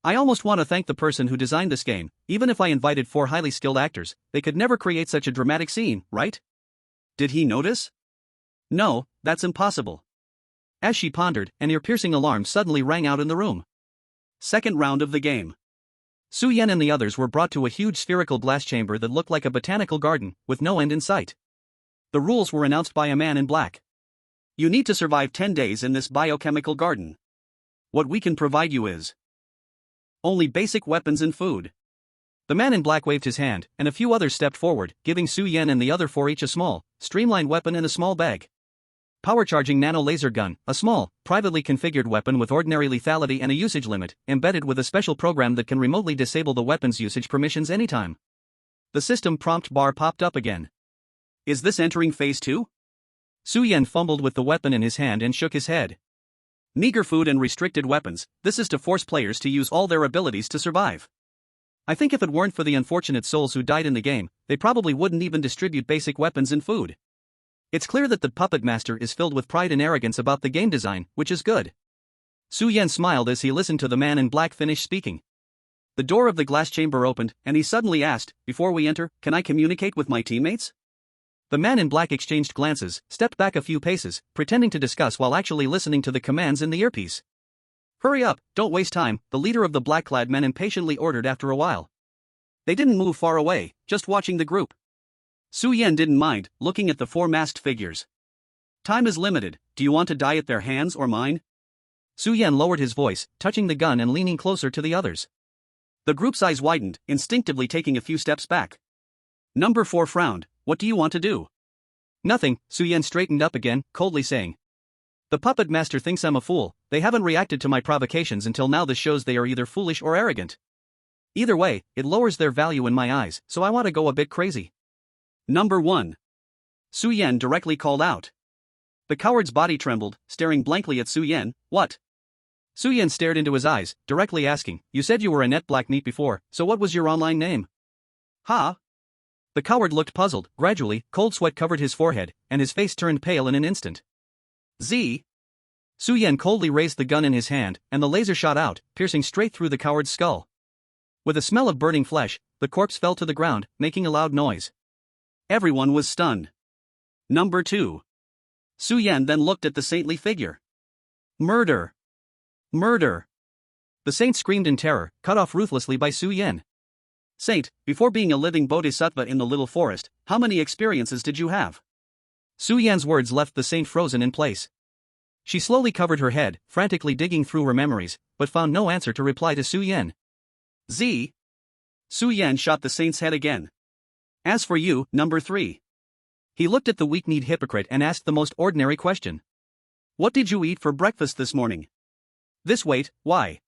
I almost want to thank the person who designed this game. Even if I invited 4 highly skilled actors, they could never create such a dramatic scene, right? Did he notice? No, that's impossible. As she pondered, an ear-piercing alarm suddenly rang out in the room. Second round of the game. Su Yen and the others were brought to a huge spherical glass chamber that looked like a botanical garden, with no end in sight. The rules were announced by a man in black. You need to survive 10 days in this biochemical garden. What we can provide you is only basic weapons and food. The man in black waved his hand, and a few others stepped forward, giving Su Yen and the other 4 each a small, streamlined weapon and a small bag. Power-charging nano-laser gun, a small, privately configured weapon with ordinary lethality and a usage limit, embedded with a special program that can remotely disable the weapon's usage permissions anytime. The system prompt bar popped up again. Is this entering phase 2? Su Yen fumbled with the weapon in his hand and shook his head. Meager food and restricted weapons, this is to force players to use all their abilities to survive. I think if it weren't for the unfortunate souls who died in the game, they probably wouldn't even distribute basic weapons and food. It's clear that the puppet master is filled with pride and arrogance about the game design, which is good. Su Yen smiled as he listened to the man in black finish speaking. The door of the glass chamber opened, and he suddenly asked, "Before we enter, can I communicate with my teammates?" The man in black exchanged glances, stepped back a few paces, pretending to discuss while actually listening to the commands in the earpiece. "Hurry up, don't waste time," the leader of the black-clad men impatiently ordered after a while. They didn't move far away, just watching the group. Su Yen didn't mind, looking at the 4 masked figures. "Time is limited, do you want to die at their hands or mine?" Su Yen lowered his voice, touching the gun and leaning closer to the others. The group's eyes widened, instinctively taking a few steps back. Number 4 frowned. "What do you want to do?" "Nothing," Su Yen straightened up again, coldly saying. "The puppet master thinks I'm a fool. They haven't reacted to my provocations until now. This shows they are either foolish or arrogant. Either way, it lowers their value in my eyes, so I want to go a bit crazy." "Number 1. Su Yen directly called out. The coward's body trembled, staring blankly at Su Yen. "What?" Su Yen stared into his eyes, directly asking, "You said you were Annette Blackmeat before, so what was your online name?" "Ha?" The coward looked puzzled. Gradually, cold sweat covered his forehead, and his face turned pale in an instant. "Z?" Su Yen coldly raised the gun in his hand, and the laser shot out, piercing straight through the coward's skull. With a smell of burning flesh, the corpse fell to the ground, making a loud noise. Everyone was stunned. Number 2. Su Yen then looked at the saintly figure. "Murder! Murder!" The saint screamed in terror, cut off ruthlessly by Su Yen. "Saint, before being a living bodhisattva in the little forest, how many experiences did you have?" Su Yan's words left the saint frozen in place. She slowly covered her head, frantically digging through her memories, but found no answer to reply to Su Yen. "Z?" Su Yen shot the saint's head again. "As for you, number 3. He looked at the weak-kneed hypocrite and asked the most ordinary question. "What did you eat for breakfast this morning?" "This weight, why?"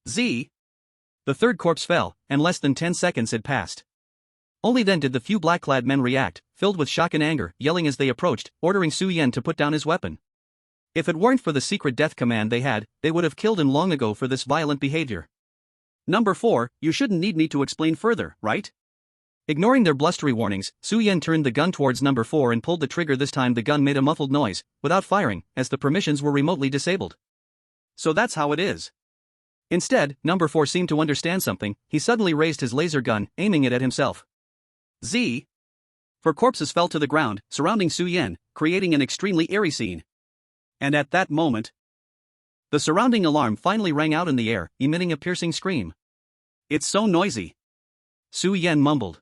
"Z?" The third corpse fell, and less than 10 seconds had passed. Only then did the few black-clad men react, filled with shock and anger, yelling as they approached, ordering Su Yen to put down his weapon. If it weren't for the secret death command they had, they would have killed him long ago for this violent behavior. "Number 4, you shouldn't need me to explain further, right?" Ignoring their blustery warnings, Su Yen turned the gun towards number 4 and pulled the trigger. This time the gun made a muffled noise, without firing, as the permissions were remotely disabled. "So that's how it is." Instead, number 4 seemed to understand something. He suddenly raised his laser gun, aiming it at himself. "Z?" 4 corpses fell to the ground, surrounding Su Yen, creating an extremely eerie scene. And at that moment, the surrounding alarm finally rang out in the air, emitting a piercing scream. "It's so noisy," Su Yen mumbled.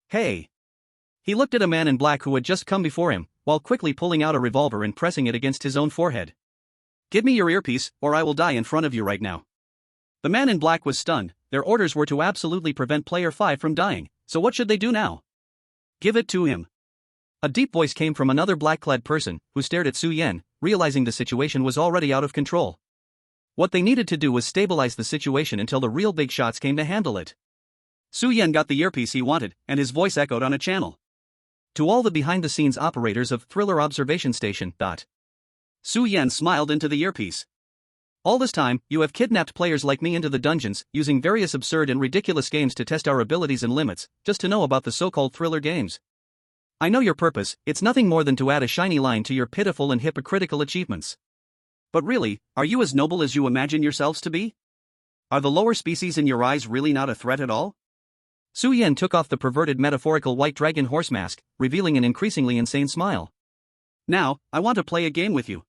"Hey." He looked at a man in black who had just come before him, while quickly pulling out a revolver and pressing it against his own forehead. "Give me your earpiece, or I will die in front of you right now." The man in black was stunned. Their orders were to absolutely prevent player 5 from dying, so what should they do now? "Give it to him." A deep voice came from another black-clad person, who stared at Su Yan, realizing the situation was already out of control. What they needed to do was stabilize the situation until the real big shots came to handle it. Su Yan got the earpiece he wanted, and his voice echoed on a channel. "To all the behind-the-scenes operators of Thriller Observation Station. Su Yan smiled into the earpiece. "All this time, you have kidnapped players like me into the dungeons, using various absurd and ridiculous games to test our abilities and limits, just to know about the so-called thriller games. I know your purpose, it's nothing more than to add a shiny line to your pitiful and hypocritical achievements. But really, are you as noble as you imagine yourselves to be? Are the lower species in your eyes really not a threat at all?" Su Yan took off the perverted metaphorical white dragon horse mask, revealing an increasingly insane smile. "Now, I want to play a game with you."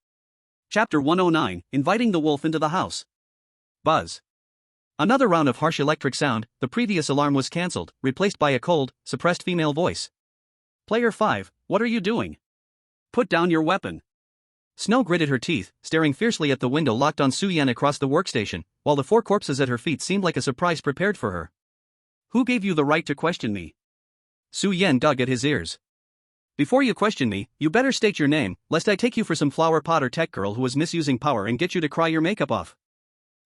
Chapter 109, Inviting the Wolf into the House. Buzz. Another round of harsh electric sound. The previous alarm was cancelled, replaced by a cold, suppressed female voice. "Player 5, what are you doing? Put down your weapon." Snow gritted her teeth, staring fiercely at the window locked on Su Yan across the workstation, while the 4 corpses at her feet seemed like a surprise prepared for her. "Who gave you the right to question me?" Su Yan dug at his ears. "Before you question me, you better state your name, lest I take you for some flower pot or tech girl who is misusing power and get you to cry your makeup off."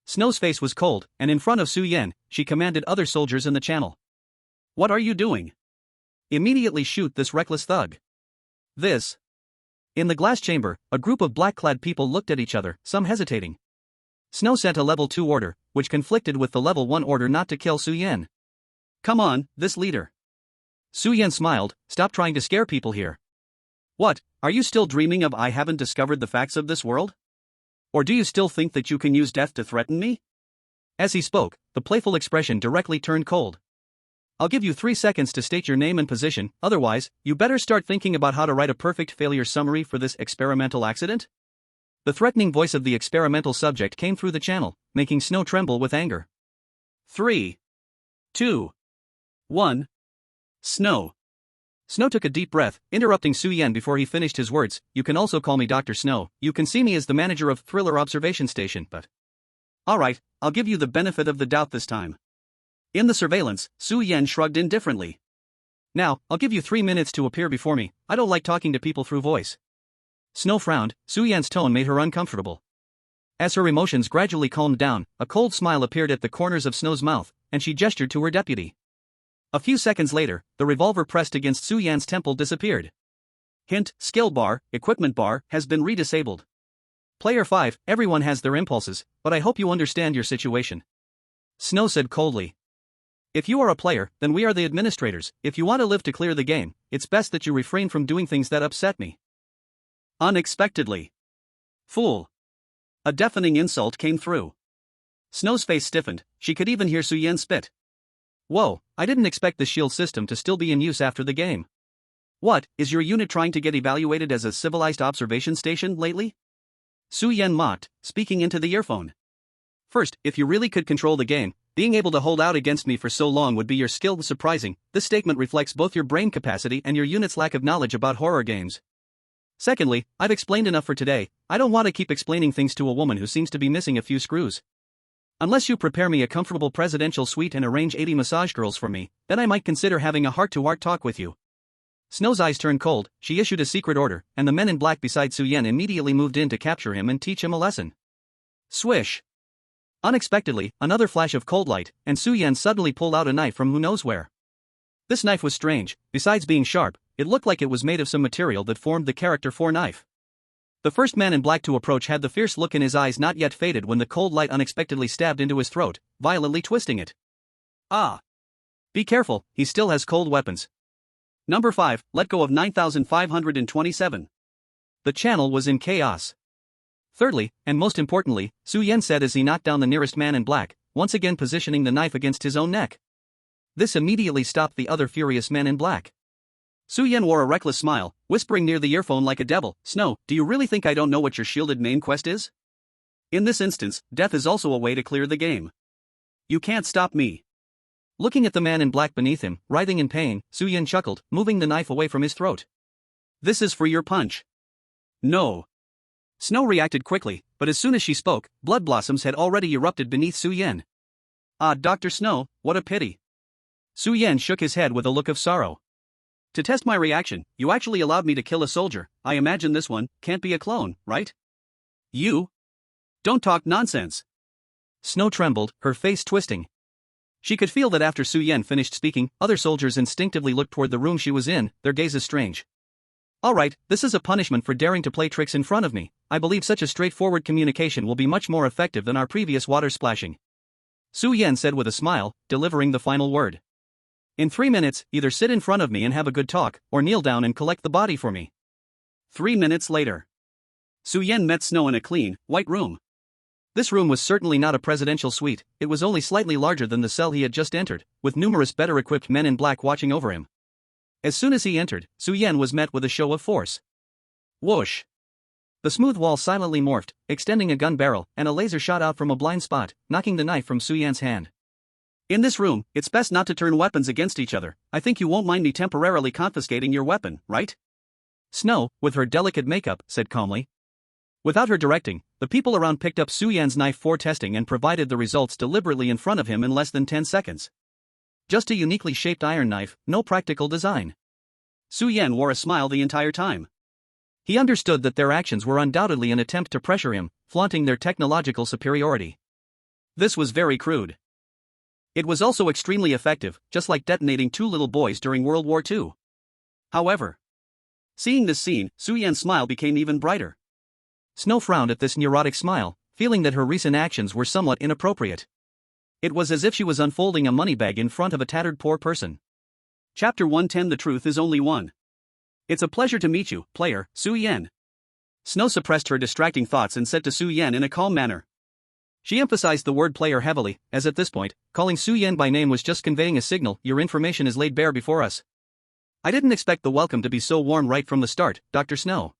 Snow's face was cold, and in front of Su Yan, she commanded other soldiers in the channel. "What are you doing? Immediately shoot this reckless thug." "This." In the glass chamber, a group of black-clad people looked at each other, some hesitating. Snow sent a level 2 order, which conflicted with the level 1 order not to kill Su Yan. "Come on, this leader." Su Yan smiled. "Stop trying to scare people here." "What, are you still dreaming of I haven't discovered the facts of this world? Or do you still think that you can use death to threaten me?" As he spoke, the playful expression directly turned cold. "I'll give you 3 seconds to state your name and position, otherwise, you better start thinking about how to write a perfect failure summary for this experimental accident." The threatening voice of the experimental subject came through the channel, making Snow tremble with anger. 3, 2, 1. Snow. Snow took a deep breath, interrupting Su Yan before he finished his words. "You can also call me Dr. Snow. You can see me as the manager of Thriller Observation Station, but..." "Alright, I'll give you the benefit of the doubt this time." In the surveillance, Su Yan shrugged indifferently. "Now, I'll give you 3 minutes to appear before me. I don't like talking to people through voice." Snow frowned. Su Yan's tone made her uncomfortable. As her emotions gradually calmed down, a cold smile appeared at the corners of Snow's mouth, and she gestured to her deputy. A few seconds later, the revolver pressed against Su Yan's temple disappeared. Hint: skill bar, equipment bar, has been redisabled. Player 5, everyone has their impulses, but I hope you understand your situation. Snow said coldly. "If you are a player, then we are the administrators. If you want to live to clear the game, it's best that you refrain from doing things that upset me." Unexpectedly. "Fool." A deafening insult came through. Snow's face stiffened. She could even hear Su Yan spit. "Whoa, I didn't expect the shield system to still be in use after the game. What, is your unit trying to get evaluated as a civilized observation station lately?" Su Yan mocked, speaking into the earphone. "First, if you really could control the game, being able to hold out against me for so long would be your skill. Surprising, this statement reflects both your brain capacity and your unit's lack of knowledge about horror games. Secondly, I've explained enough for today. I don't want to keep explaining things to a woman who seems to be missing a few screws. Unless you prepare me a comfortable presidential suite and arrange 80 massage girls for me, then I might consider having a heart-to-heart talk with you." Snow's eyes turned cold. She issued a secret order, and the men in black beside Su Yan immediately moved in to capture him and teach him a lesson. Swish. Unexpectedly, another flash of cold light, and Su Yan suddenly pulled out a knife from who knows where. This knife was strange. Besides being sharp, it looked like it was made of some material that formed the character for knife. The first man in black to approach had the fierce look in his eyes not yet faded when the cold light unexpectedly stabbed into his throat, violently twisting it. "Ah! Be careful, he still has cold weapons." Number 5, let go of 9527. The channel was in chaos. Thirdly, and most importantly, Su Yan said as he knocked down the nearest man in black, once again positioning the knife against his own neck. This immediately stopped the other furious men in black. Su Yan wore a reckless smile, whispering near the earphone like a devil. "Snow, do you really think I don't know what your shielded main quest is? In this instance, death is also a way to clear the game. You can't stop me." Looking at the man in black beneath him, writhing in pain, Su Yan chuckled, moving the knife away from his throat. This is for your punch. No. Snow reacted quickly, but as soon as she spoke, blood blossoms had already erupted beneath Su Yan. Ah, Dr. Snow, what a pity. Su Yan shook his head with a look of sorrow. To test my reaction, you actually allowed me to kill a soldier. I imagine this one can't be a clone, right? You? Don't talk nonsense. Snow trembled, her face twisting. She could feel that after Su Yan finished speaking, other soldiers instinctively looked toward the room she was in, their gazes strange. All right, this is a punishment for daring to play tricks in front of me. I believe such a straightforward communication will be much more effective than our previous water splashing. Su Yan said with a smile, delivering the final word. In 3 minutes, either sit in front of me and have a good talk, or kneel down and collect the body for me. 3 minutes later. Su Yan met Snow in a clean, white room. This room was certainly not a presidential suite, it was only slightly larger than the cell he had just entered, with numerous better-equipped men in black watching over him. As soon as he entered, Su Yan was met with a show of force. Whoosh! The smooth wall silently morphed, extending a gun barrel, and a laser shot out from a blind spot, knocking the knife from Su Yan's hand. In this room, it's best not to turn weapons against each other. I think you won't mind me temporarily confiscating your weapon, right? Snow, with her delicate makeup, said calmly. Without her directing, the people around picked up Su Yan's knife for testing and provided the results deliberately in front of him in less than 10 seconds. Just a uniquely shaped iron knife, no practical design. Su Yan wore a smile the entire time. He understood that their actions were undoubtedly an attempt to pressure him, flaunting their technological superiority. This was very crude. It was also extremely effective, just like detonating 2 little boys during World War II. However, seeing this scene, Su Yan's smile became even brighter. Snow frowned at this neurotic smile, feeling that her recent actions were somewhat inappropriate. It was as if she was unfolding a money bag in front of a tattered poor person. Chapter 110 The Truth is Only One. It's a pleasure to meet you, player, Su Yan. Snow suppressed her distracting thoughts and said to Su Yan in a calm manner. She emphasized the word player heavily, as at this point, calling Su Yan by name was just conveying a signal, your information is laid bare before us. I didn't expect the welcome to be so warm right from the start, Dr. Snow.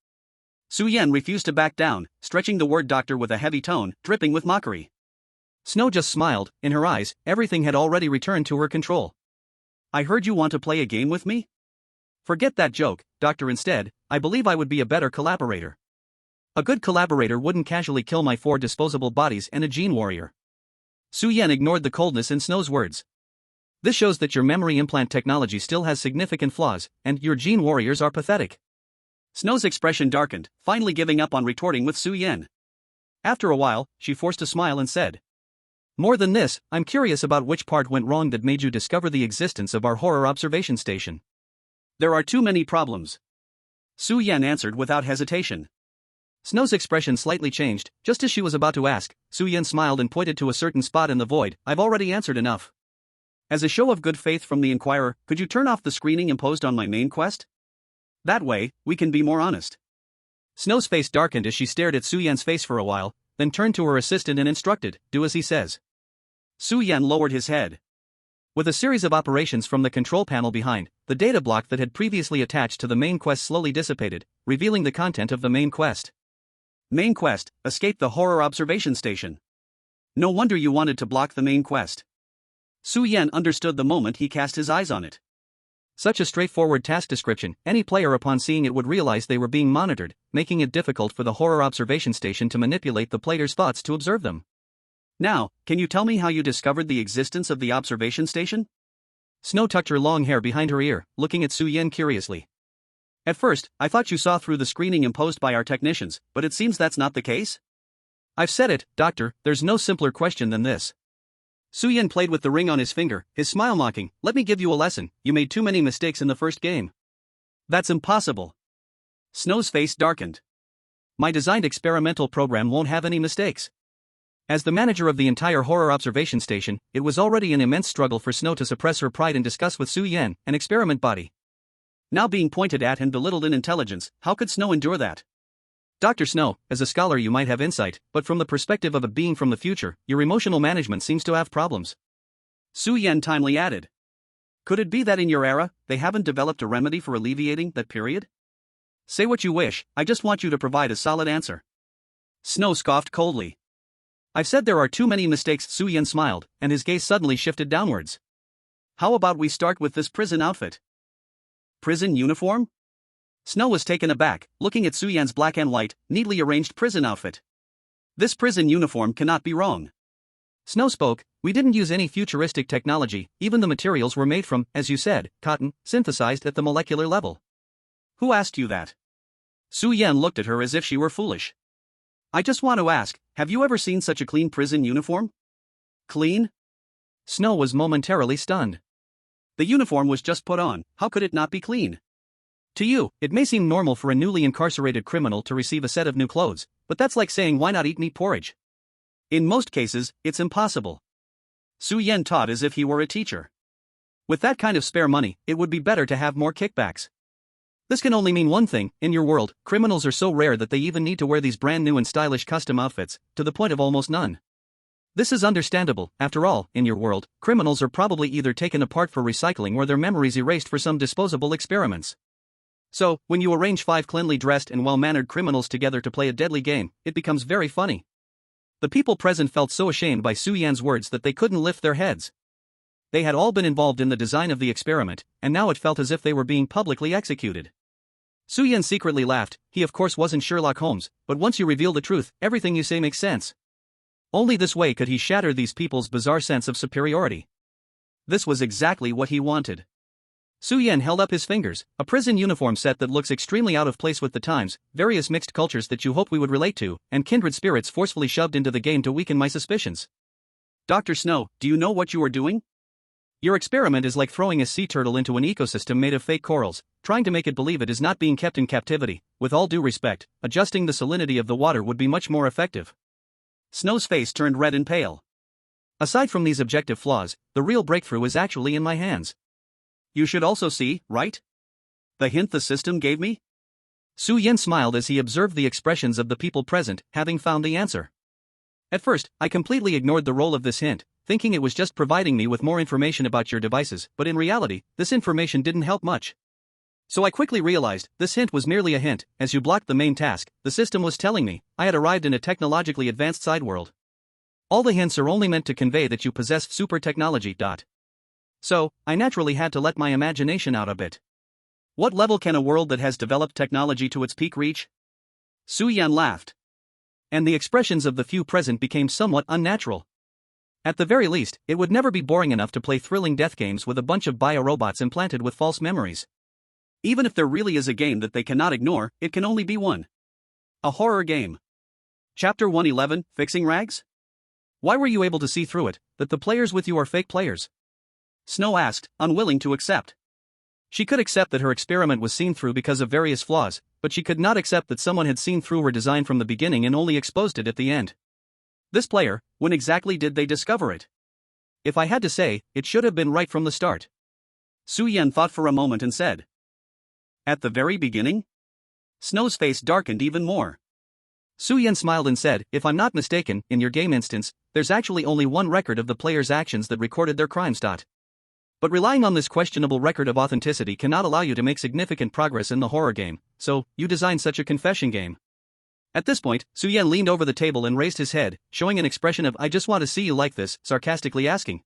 Su Yan refused to back down, stretching the word doctor with a heavy tone, dripping with mockery. Snow just smiled, in her eyes, everything had already returned to her control. I heard you want to play a game with me? Forget that joke, doctor. Instead, I believe I would be a better collaborator. A good collaborator wouldn't casually kill my 4 disposable bodies and a gene warrior. Su Yan ignored the coldness in Snow's words. This shows that your memory implant technology still has significant flaws, and your gene warriors are pathetic. Snow's expression darkened, finally giving up on retorting with Su Yan. After a while, she forced a smile and said, more than this, I'm curious about which part went wrong that made you discover the existence of our horror observation station. There are too many problems. Su Yan answered without hesitation. Snow's expression slightly changed, just as she was about to ask. Su Yan smiled and pointed to a certain spot in the void. I've already answered enough. As a show of good faith from the Inquirer, could you turn off the screening imposed on my main quest? That way, we can be more honest. Snow's face darkened as she stared at Su Yan's face for a while, then turned to her assistant and instructed, do as he says. Su Yan lowered his head. With a series of operations from the control panel behind, the data block that had previously attached to the main quest slowly dissipated, revealing the content of the main quest. Main quest, escape the horror observation station. No wonder you wanted to block the main quest. Su Yan understood the moment he cast his eyes on it. Such a straightforward task description, any player upon seeing it would realize they were being monitored, making it difficult for the horror observation station to manipulate the player's thoughts to observe them. Now, can you tell me how you discovered the existence of the observation station? Snow tucked her long hair behind her ear, looking at Su Yan curiously. At first, I thought you saw through the screening imposed by our technicians, but it seems that's not the case? I've said it, Doctor, there's no simpler question than this. Su Yan played with the ring on his finger, his smile mocking, let me give you a lesson, you made too many mistakes in the first game. That's impossible. Snow's face darkened. My designed experimental program won't have any mistakes. As the manager of the entire horror observation station, it was already an immense struggle for Snow to suppress her pride and discuss with Su Yan, an experiment body. Now being pointed at and belittled in intelligence, how could Snow endure that? Dr. Snow, as a scholar you might have insight, but from the perspective of a being from the future, your emotional management seems to have problems. Su Yan timely added. Could it be that in your era, they haven't developed a remedy for alleviating that period? Say what you wish, I just want you to provide a solid answer. Snow scoffed coldly. I've said there are too many mistakes. Su Yan smiled, and his gaze suddenly shifted downwards. How about we start with this prison outfit? Prison uniform? Snow was taken aback, looking at Suyan's black and white, neatly arranged prison outfit. This prison uniform cannot be wrong. Snow spoke, we didn't use any futuristic technology, even the materials were made from, as you said, cotton, synthesized at the molecular level. Who asked you that? Suyan looked at her as if she were foolish. I just want to ask, have you ever seen such a clean prison uniform? Clean? Snow was momentarily stunned. The uniform was just put on, how could it not be clean? To you, it may seem normal for a newly incarcerated criminal to receive a set of new clothes, but that's like saying why not eat meat porridge? In most cases, it's impossible. Suyan taught as if he were a teacher. With that kind of spare money, it would be better to have more kickbacks. This can only mean one thing, in your world, criminals are so rare that they even need to wear these brand new and stylish custom outfits, to the point of almost none. This is understandable, after all, in your world, criminals are probably either taken apart for recycling or their memories erased for some disposable experiments. So, when you arrange 5 cleanly dressed and well-mannered criminals together to play a deadly game, it becomes very funny. The people present felt so ashamed by Suyan's words that they couldn't lift their heads. They had all been involved in the design of the experiment, and now it felt as if they were being publicly executed. Suyan secretly laughed. He of course wasn't Sherlock Holmes, but once you reveal the truth, everything you say makes sense. Only this way could he shatter these people's bizarre sense of superiority. This was exactly what he wanted. Suyan held up his fingers, a prison uniform set that looks extremely out of place with the times, various mixed cultures that you hope we would relate to, and kindred spirits forcefully shoved into the game to weaken my suspicions. Dr. Snow, do you know what you are doing? Your experiment is like throwing a sea turtle into an ecosystem made of fake corals, trying to make it believe it is not being kept in captivity. With all due respect, adjusting the salinity of the water would be much more effective. Snow's face turned red and pale. Aside from these objective flaws, the real breakthrough is actually in my hands. You should also see, right? The hint the system gave me? Suyan smiled as he observed the expressions of the people present, having found the answer. At first, I completely ignored the role of this hint, thinking it was just providing me with more information about your devices, but in reality, this information didn't help much. So I quickly realized, this hint was merely a hint. As you blocked the main task, the system was telling me, I had arrived in a technologically advanced side world. All the hints are only meant to convey that you possess super technology. So, I naturally had to let my imagination out a bit. What level can a world that has developed technology to its peak reach? Suyan laughed. And the expressions of the few present became somewhat unnatural. At the very least, it would never be boring enough to play thrilling death games with a bunch of biorobots implanted with false memories. Even if there really is a game that they cannot ignore, it can only be one. A horror game. Chapter 111, Fixing Rags? Why were you able to see through it, that the players with you are fake players? Snow asked, unwilling to accept. She could accept that her experiment was seen through because of various flaws, but she could not accept that someone had seen through her design from the beginning and only exposed it at the end. This player, when exactly did they discover it? If I had to say, it should have been right from the start. Suyan thought for a moment and said. At the very beginning? Snow's face darkened even more. Suyan smiled and said, if I'm not mistaken, in your game instance, there's actually only one record of the player's actions that recorded their crimes. But relying on this questionable record of authenticity cannot allow you to make significant progress in the horror game, so, you designed such a confession game. At this point, Suyan leaned over the table and raised his head, showing an expression of I just want to see you like this, sarcastically asking.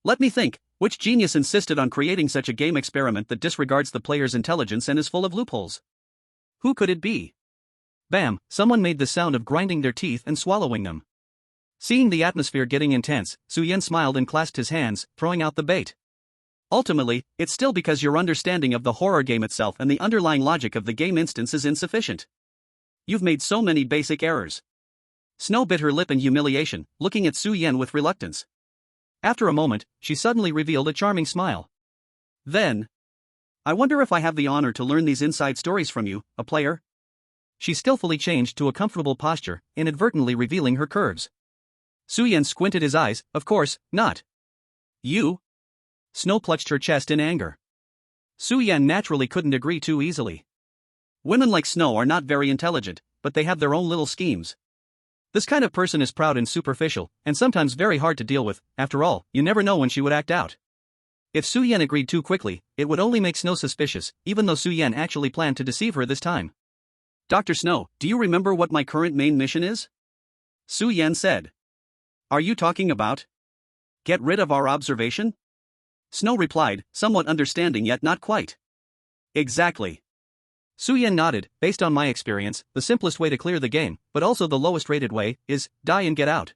Let me think, which genius insisted on creating such a game experiment that disregards the player's intelligence and is full of loopholes? Who could it be? Bam, someone made the sound of grinding their teeth and swallowing them. Seeing the atmosphere getting intense, Suyan smiled and clasped his hands, throwing out the bait. Ultimately, it's still because your understanding of the horror game itself and the underlying logic of the game instance is insufficient. You've made so many basic errors. Snow bit her lip in humiliation, looking at Suyan with reluctance. After a moment, she suddenly revealed a charming smile. Then, I wonder if I have the honor to learn these inside stories from you, a player? She skillfully changed to a comfortable posture, inadvertently revealing her curves. Suyan squinted his eyes, of course, not. You? Snow clutched her chest in anger. Suyan naturally couldn't agree too easily. Women like Snow are not very intelligent, but they have their own little schemes. This kind of person is proud and superficial, and sometimes very hard to deal with. After all, you never know when she would act out. If Suyan agreed too quickly, it would only make Snow suspicious, even though Suyan actually planned to deceive her this time. Dr. Snow, do you remember what my current main mission is? Suyan said. Are you talking about? Get rid of our observation? Snow replied, somewhat understanding yet not quite. Exactly. Su Yan nodded. Based on my experience, the simplest way to clear the game, but also the lowest rated way, is die and get out.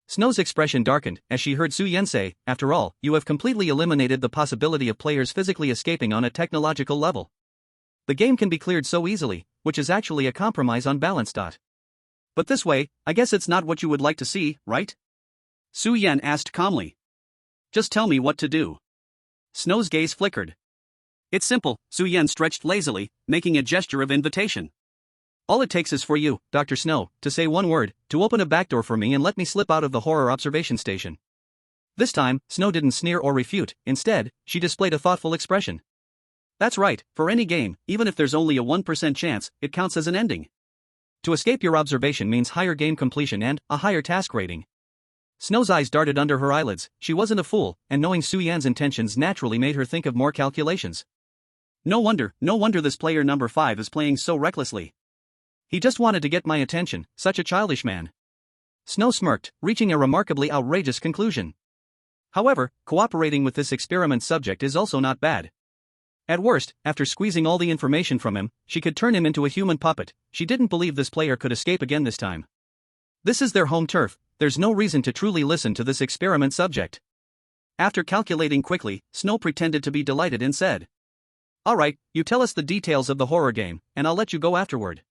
Snow's expression darkened as she heard Su Yan say, after all, you have completely eliminated the possibility of players physically escaping on a technological level. The game can be cleared so easily, which is actually a compromise on balance. But this way, I guess it's not what you would like to see, right? Su Yan asked calmly. Just tell me what to do. Snow's gaze flickered. It's simple, Su Yan stretched lazily, making a gesture of invitation. All it takes is for you, Dr. Snow, to say one word, to open a back door for me and let me slip out of the horror observation station. This time, Snow didn't sneer or refute, instead, she displayed a thoughtful expression. That's right, for any game, even if there's only a 1% chance, it counts as an ending. To escape your observation means higher game completion and a higher task rating. Snow's eyes darted under her eyelids. She wasn't a fool, and knowing Su Yan's intentions naturally made her think of more calculations. No wonder this player number 5 is playing so recklessly. He just wanted to get my attention, such a childish man. Snow smirked, reaching a remarkably outrageous conclusion. However, cooperating with this experiment subject is also not bad. At worst, after squeezing all the information from him, she could turn him into a human puppet. She didn't believe this player could escape again this time. This is their home turf, there's no reason to truly listen to this experiment subject. After calculating quickly, Snow pretended to be delighted and said, "All right, you tell us the details of the horror game, and I'll let you go afterward."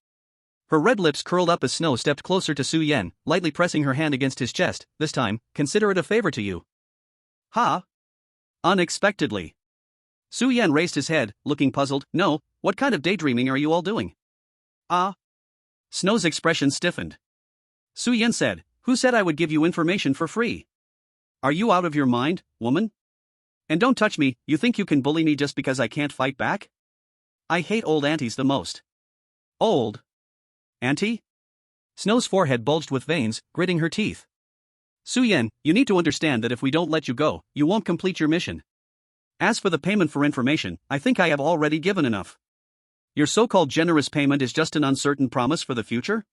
Her red lips curled up as Snow stepped closer to Su Yan, lightly pressing her hand against his chest. This time, consider it a favor to you. Ha! Unexpectedly. Su Yan raised his head, looking puzzled. No, what kind of daydreaming are you all doing? Ah. Snow's expression stiffened. Su Yan said, who said I would give you information for free? Are you out of your mind, woman? And don't touch me, you think you can bully me just because I can't fight back? I hate old aunties the most. Old? Auntie? Snow's forehead bulged with veins, gritting her teeth. Su Yan, you need to understand that if we don't let you go, you won't complete your mission. As for the payment for information, I think I have already given enough. Your so-called generous payment is just an uncertain promise for the future?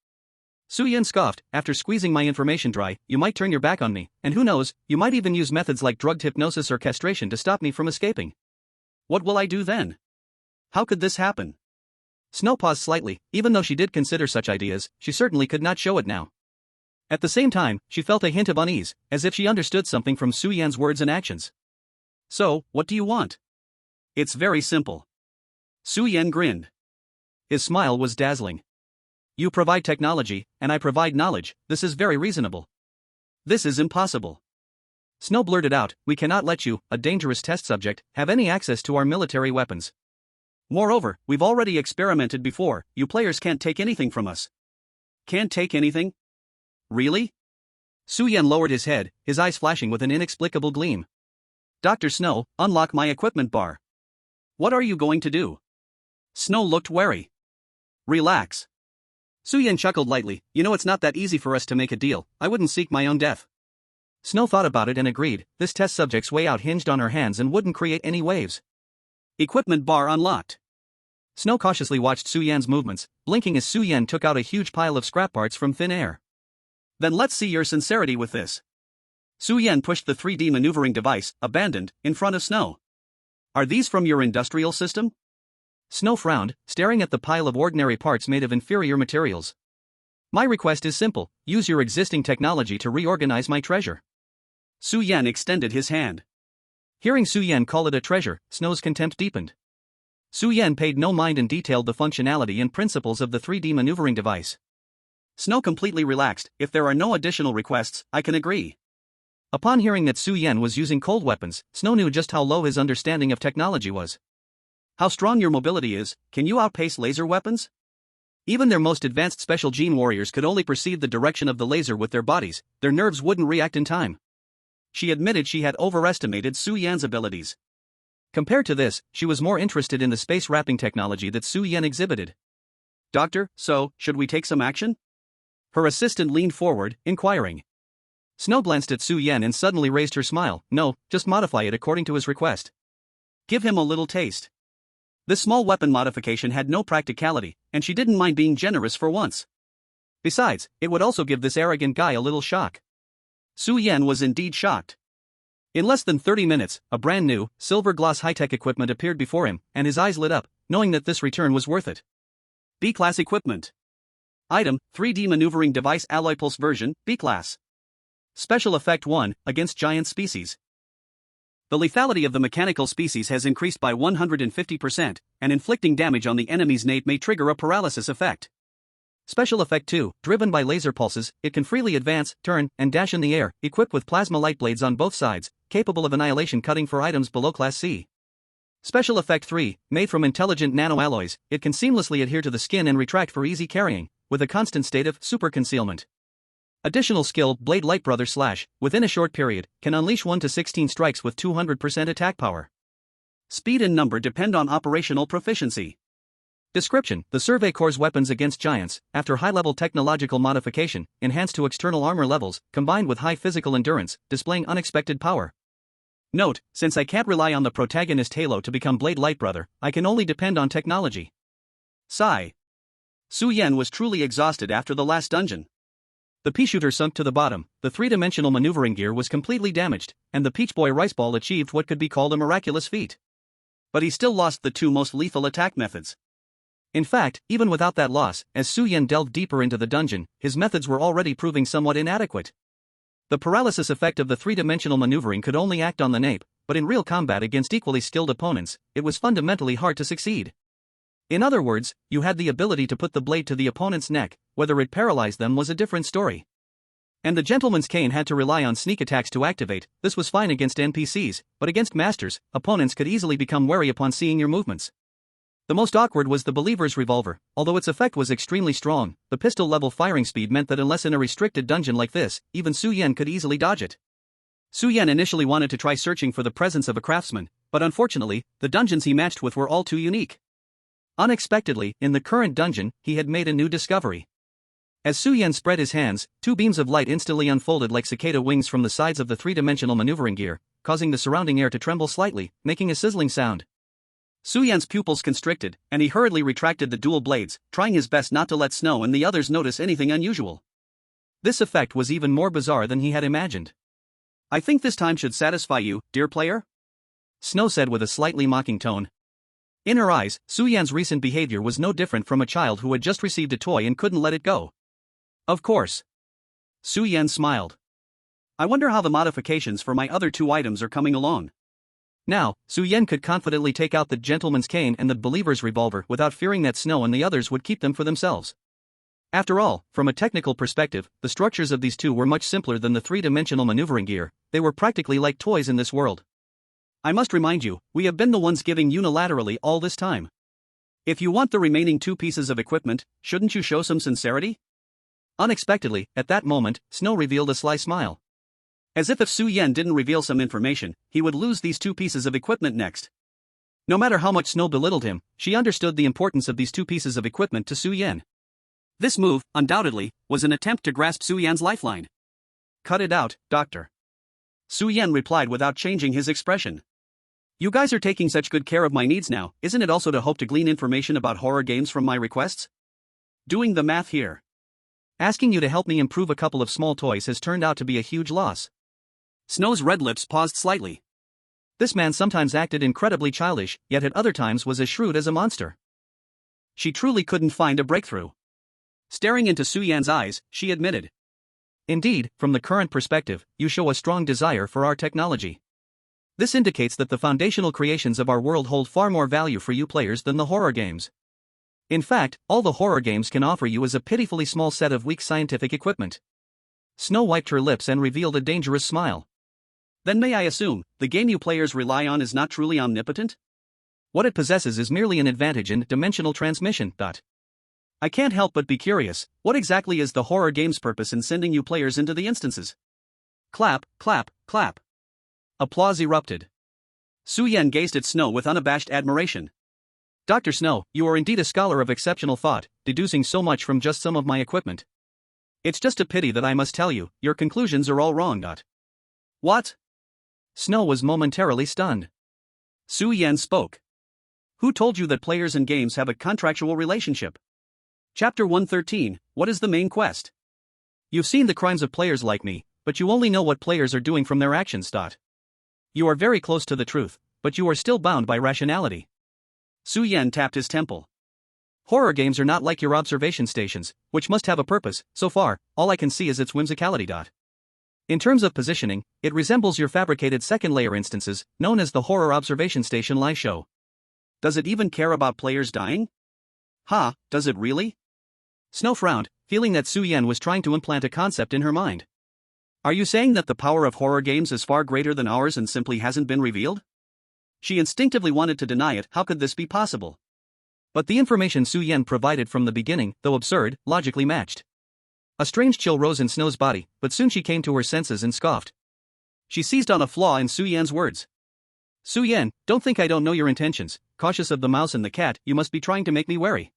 Su Yan scoffed, after squeezing my information dry, you might turn your back on me, and who knows, you might even use methods like drugged hypnosis or castration to stop me from escaping. What will I do then? How could this happen? Snow paused slightly. Even though she did consider such ideas, she certainly could not show it now. At the same time, she felt a hint of unease, as if she understood something from Su Yan's words and actions. So, what do you want? It's very simple. Su Yan grinned. His smile was dazzling. You provide technology, and I provide knowledge. This is very reasonable. This is impossible. Snow blurted out, we cannot let you, a dangerous test subject, have any access to our military weapons. Moreover, we've already experimented before, you players can't take anything from us. Can't take anything? Really? Su Yan lowered his head, his eyes flashing with an inexplicable gleam. Dr. Snow, unlock my equipment bar. What are you going to do? Snow looked wary. Relax. Su Yan chuckled lightly, you know it's not that easy for us to make a deal, I wouldn't seek my own death. Snow thought about it and agreed, this test subject's way out hinged on her hands and wouldn't create any waves. Equipment bar unlocked. Snow cautiously watched Su Yan's movements, blinking as Su Yan took out a huge pile of scrap parts from thin air. Then let's see your sincerity with this. Su Yan pushed the 3D maneuvering device, abandoned, in front of Snow. Are these from your industrial system? Snow frowned, staring at the pile of ordinary parts made of inferior materials. My request is simple, use your existing technology to reorganize my treasure. Su Yan extended his hand. Hearing Su Yan call it a treasure, Snow's contempt deepened. Su Yan paid no mind and detailed the functionality and principles of the 3D maneuvering device. Snow completely relaxed, if there are no additional requests, I can agree. Upon hearing that Su Yan was using cold weapons, Snow knew just how low his understanding of technology was. How strong your mobility is, can you outpace laser weapons? Even their most advanced special gene warriors could only perceive the direction of the laser with their bodies, their nerves wouldn't react in time. She admitted she had overestimated Su Yan's abilities. Compared to this, she was more interested in the space wrapping technology that Su Yan exhibited. Doctor, so, should we take some action? Her assistant leaned forward, inquiring. Snow glanced at Su Yan and suddenly raised her smile. No, just modify it according to his request. Give him a little taste. This small weapon modification had no practicality, and she didn't mind being generous for once. Besides, it would also give this arrogant guy a little shock. Su Yan was indeed shocked. In less than 30 minutes, a brand new, silver gloss high-tech equipment appeared before him, and his eyes lit up. knowing that this return was worth it. B-Class Equipment. Item, 3D Maneuvering Device Alloy Pulse Version, B-Class. Special Effect 1, Against Giant Species. The lethality of the mechanical species has increased by 150%, and inflicting damage on the enemy's nape may trigger a paralysis effect. Special Effect 2, driven by laser pulses, it can freely advance, turn, and dash in the air, equipped with plasma light blades on both sides, capable of annihilation cutting for items below Class C. Special Effect 3, made from intelligent nanoalloys, it can seamlessly adhere to the skin and retract for easy carrying, with a constant state of super concealment. Additional skill, Blade Lightbrother Slash, within a short period, can unleash 1 to 16 strikes with 200% attack power. Speed and number depend on operational proficiency. Description: the Survey Corps' weapons against giants, after high-level technological modification, enhanced to external armor levels, combined with high physical endurance, displaying unexpected power. Note: since I can't rely on the protagonist Halo to become Blade Lightbrother, I can only depend on technology. Sigh. Su Yan was truly exhausted after the last dungeon. The pea shooter sunk to the bottom, the three-dimensional maneuvering gear was completely damaged, and the Peach Boy Rice Ball achieved what could be called a miraculous feat. But he still lost the two most lethal attack methods. In fact, even without that loss, as Su Yan delved deeper into the dungeon, his methods were already proving somewhat inadequate. The paralysis effect of the three-dimensional maneuvering could only act on the nape, but in real combat against equally skilled opponents, it was fundamentally hard to succeed. In other words, you had the ability to put the blade to the opponent's neck, whether it paralyzed them was a different story. And the Gentleman's Cane had to rely on sneak attacks to activate. This was fine against NPCs, but against masters, opponents could easily become wary upon seeing your movements. The most awkward was the Believer's Revolver. Although its effect was extremely strong, the pistol-level firing speed meant that unless in a restricted dungeon like this, even Su Yan could easily dodge it. Su Yan initially wanted to try searching for the presence of a craftsman, but unfortunately, the dungeons he matched with were all too unique. Unexpectedly, in the current dungeon, he had made a new discovery. As Su Yan spread his hands, two beams of light instantly unfolded like cicada wings from the sides of the three-dimensional maneuvering gear, causing the surrounding air to tremble slightly, making a sizzling sound. Su Yan's pupils constricted, and he hurriedly retracted the dual blades, trying his best not to let Snow and the others notice anything unusual. This effect was even more bizarre than he had imagined. "I think this time should satisfy you, dear player," Snow said with a slightly mocking tone. In her eyes, Su Yan's recent behavior was no different from a child who had just received a toy and couldn't let it go. "Of course." Su Yan smiled. "I wonder how the modifications for my other two items are coming along." Now, Su Yan could confidently take out the Gentleman's Cane and the Believer's Revolver without fearing that Snow and the others would keep them for themselves. After all, from a technical perspective, the structures of these two were much simpler than the three-dimensional maneuvering gear. They were practically like toys in this world. "I must remind you, we have been the ones giving unilaterally all this time. If you want the remaining two pieces of equipment, shouldn't you show some sincerity?" Unexpectedly, at that moment, Snow revealed a sly smile. As if Su Yan didn't reveal some information, he would lose these two pieces of equipment next. No matter how much Snow belittled him, she understood the importance of these two pieces of equipment to Su Yan. This move, undoubtedly, was an attempt to grasp Su Yan's lifeline. "Cut it out, Doctor," Su Yan replied without changing his expression. "You guys are taking such good care of my needs now, isn't it also to hope to glean information about horror games from my requests? Doing the math here. Asking you to help me improve a couple of small toys has turned out to be a huge loss." Snow's red lips paused slightly. This man sometimes acted incredibly childish, yet at other times was as shrewd as a monster. She truly couldn't find a breakthrough. Staring into Su Yan's eyes, she admitted. "Indeed, from the current perspective, you show a strong desire for our technology. This indicates that the foundational creations of our world hold far more value for you players than the horror games. In fact, all the horror games can offer you is a pitifully small set of weak scientific equipment." Snow wiped her lips and revealed a dangerous smile. "Then may I assume, the game you players rely on is not truly omnipotent? What it possesses is merely an advantage in dimensional transmission. I can't help but be curious, what exactly is the horror game's purpose in sending you players into the instances?" Clap, clap, clap. Applause erupted. Su Yan gazed at Snow with unabashed admiration. "Dr. Snow, you are indeed a scholar of exceptional thought, deducing so much from just some of my equipment. It's just a pity that I must tell you, your conclusions are all wrong. What?" Snow was momentarily stunned. Su Yan spoke. "Who told you that players and games have a contractual relationship? Chapter 113, what is the main quest?" "You've seen the crimes of players like me, but you only know what players are doing from their actions. You are very close to the truth, but you are still bound by rationality. Su Yan tapped his temple. Horror games are not like your observation stations, which must have a purpose. So far, all I can see is its whimsicality. In terms of positioning, it resembles your fabricated second-layer instances, known as the Horror Observation Station live show. Does it even care about players dying? Does it really? Snow frowned, feeling that Su Yan was trying to implant a concept in her mind. Are you saying that the power of horror games is far greater than ours and simply hasn't been revealed? She instinctively wanted to deny it. How could this be possible? But the information Su Yan provided from the beginning, though absurd, logically matched. A strange chill rose in Snow's body, but soon she came to her senses and scoffed. She seized on a flaw in Su Yan's words. Su Yan, don't think I don't know your intentions. Cautious of the mouse and the cat, you must be trying to make me wary.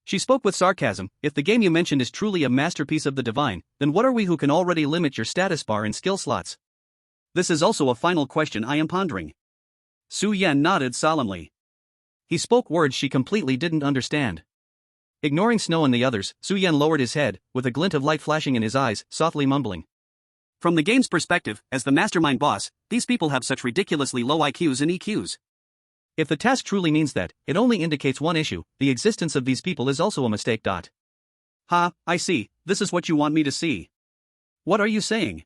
She spoke with sarcasm. If the game you mentioned is truly a masterpiece of the divine, then what are we who can already limit your status bar and skill slots? This is also a final question I am pondering. Su Yan nodded solemnly. He spoke words she completely didn't understand. Ignoring Snow and the others, Su Yan lowered his head, with a glint of light flashing in his eyes, softly mumbling. From the game's perspective, as the mastermind boss, these people have such ridiculously low IQs and EQs. If the task truly means that, it only indicates one issue: the existence of these people is also a mistake. I see, this is what you want me to see. What are you saying?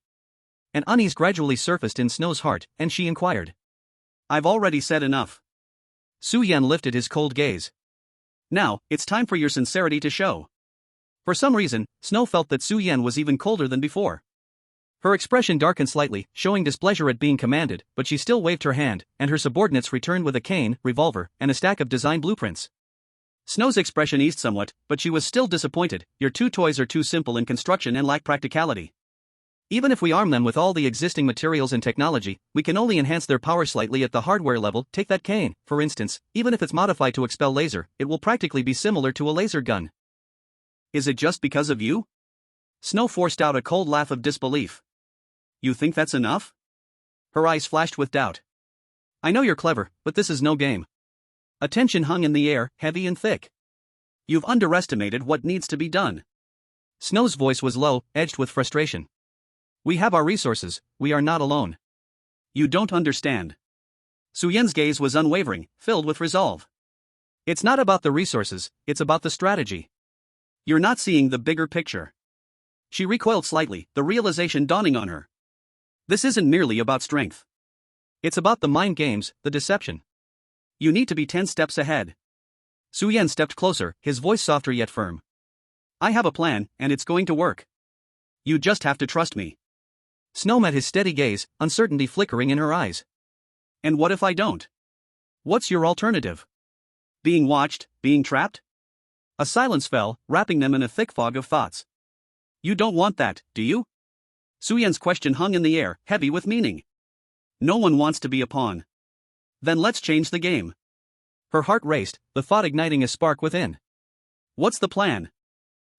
An unease gradually surfaced in Snow's heart, and she inquired. I've already said enough. Su Yan lifted his cold gaze. Now, it's time for your sincerity to show. For some reason, Snow felt that Su Yan was even colder than before. Her expression darkened slightly, showing displeasure at being commanded, but she still waved her hand, and her subordinates returned with a cane, revolver, and a stack of design blueprints. Snow's expression eased somewhat, but she was still disappointed. Your two toys are too simple in construction and lack practicality. Even if we arm them with all the existing materials and technology, we can only enhance their power slightly at the hardware level. Take that cane, for instance. Even if it's modified to expel laser, it will practically be similar to a laser gun. Is it just because of you? Snow forced out a cold laugh of disbelief. You think that's enough? Her eyes flashed with doubt. I know you're clever, but this is no game. Attention hung in the air, heavy and thick. You've underestimated what needs to be done. Snow's voice was low, edged with frustration. We have our resources, we are not alone. You don't understand. Su Yan's gaze was unwavering, filled with resolve. It's not about the resources, it's about the strategy. You're not seeing the bigger picture. She recoiled slightly, the realization dawning on her. This isn't merely about strength. It's about the mind games, the deception. You need to be 10 steps ahead. Su Yan stepped closer, his voice softer yet firm. I have a plan, and it's going to work. You just have to trust me. Snow met his steady gaze, uncertainty flickering in her eyes. And what if I don't? What's your alternative? Being watched, being trapped? A silence fell, wrapping them in a thick fog of thoughts. You don't want that, do you? Su Yan's question hung in the air, heavy with meaning. No one wants to be a pawn. Then let's change the game. Her heart raced, the thought igniting a spark within. What's the plan?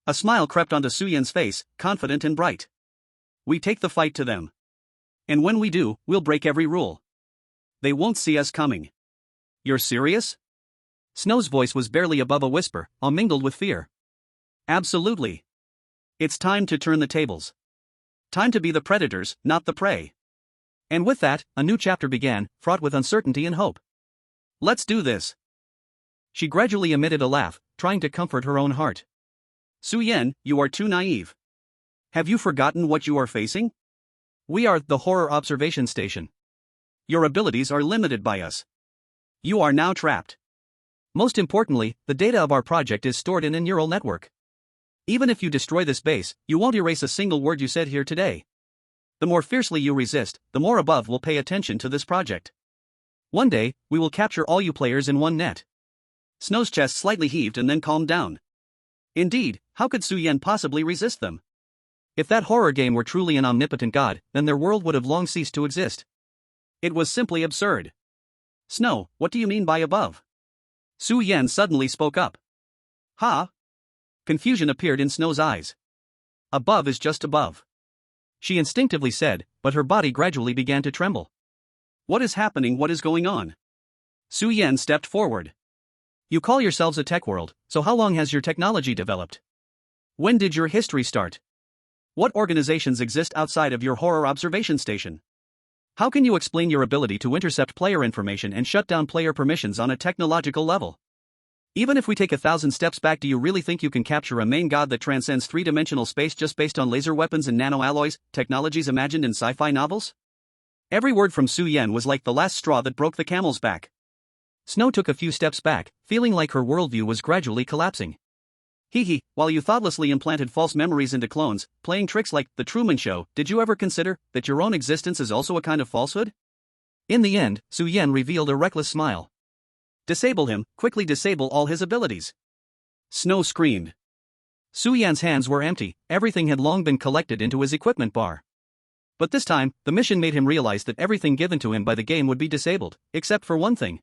A smile crept onto Su Yan's face, confident and bright. We take the fight to them. And when we do, we'll break every rule. They won't see us coming. You're serious? Snow's voice was barely above a whisper, all mingled with fear. Absolutely. It's time to turn the tables. Time to be the predators, not the prey. And with that, a new chapter began, fraught with uncertainty and hope. Let's do this. She gradually emitted a laugh, trying to comfort her own heart. Su Yan, you are too naive. Have you forgotten what you are facing? We are the Horror Observation Station. Your abilities are limited by us. You are now trapped. Most importantly, the data of our project is stored in a neural network. Even if you destroy this base, you won't erase a single word you said here today. The more fiercely you resist, the more above will pay attention to this project. One day, we will capture all you players in one net. Snow's chest slightly heaved and then calmed down. Indeed, how could Su Yan possibly resist them? If that horror game were truly an omnipotent god, then their world would have long ceased to exist. It was simply absurd. Snow, what do you mean by above? Su Yan suddenly spoke up. Confusion appeared in Snow's eyes. Above is just above. She instinctively said, but her body gradually began to tremble. What is happening? What is going on? Su Yan stepped forward. You call yourselves a tech world, so how long has your technology developed? When did your history start? What organizations exist outside of your horror observation station? How can you explain your ability to intercept player information and shut down player permissions on a technological level? Even if we take 1,000 steps back, do you really think you can capture a main god that transcends three-dimensional space just based on laser weapons and nanoalloys, technologies imagined in sci-fi novels? Every word from Su Yan was like the last straw that broke the camel's back. Snow took a few steps back, feeling like her worldview was gradually collapsing. Hee, while you thoughtlessly implanted false memories into clones, playing tricks like The Truman Show, did you ever consider that your own existence is also a kind of falsehood? In the end, Su Yan revealed a reckless smile. Disable him, quickly disable all his abilities. Snow screamed. Su Yan's hands were empty, everything had long been collected into his equipment bar. But this time, the mission made him realize that everything given to him by the game would be disabled, except for one thing.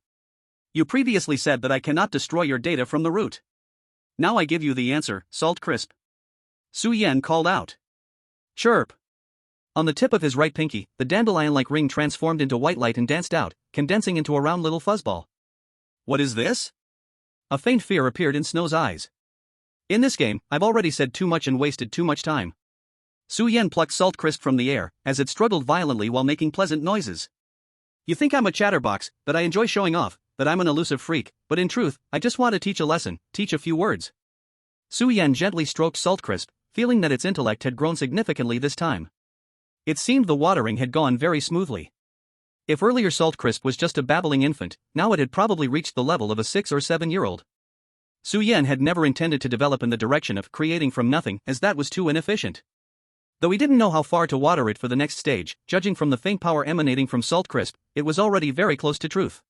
You previously said that I cannot destroy your data from the root. Now I give you the answer, Salt Crisp. Su Yan called out. Chirp. On the tip of his right pinky, the dandelion-like ring transformed into white light and danced out, condensing into a round little fuzzball. What is this? A faint fear appeared in Snow's eyes. In this game, I've already said too much and wasted too much time. Su Yan plucked Salt Crisp from the air, as it struggled violently while making pleasant noises. You think I'm a chatterbox, that I enjoy showing off, that I'm an elusive freak, but in truth, I just want to teach a lesson, teach a few words. Su Yan gently stroked Salt Crisp, feeling that its intellect had grown significantly this time. It seemed the watering had gone very smoothly. If earlier Salt Crisp was just a babbling infant, now it had probably reached the level of a 6 or 7-year-old. Su Yan had never intended to develop in the direction of creating from nothing, as that was too inefficient. Though he didn't know how far to water it for the next stage, judging from the faint power emanating from Salt Crisp, it was already very close to truth.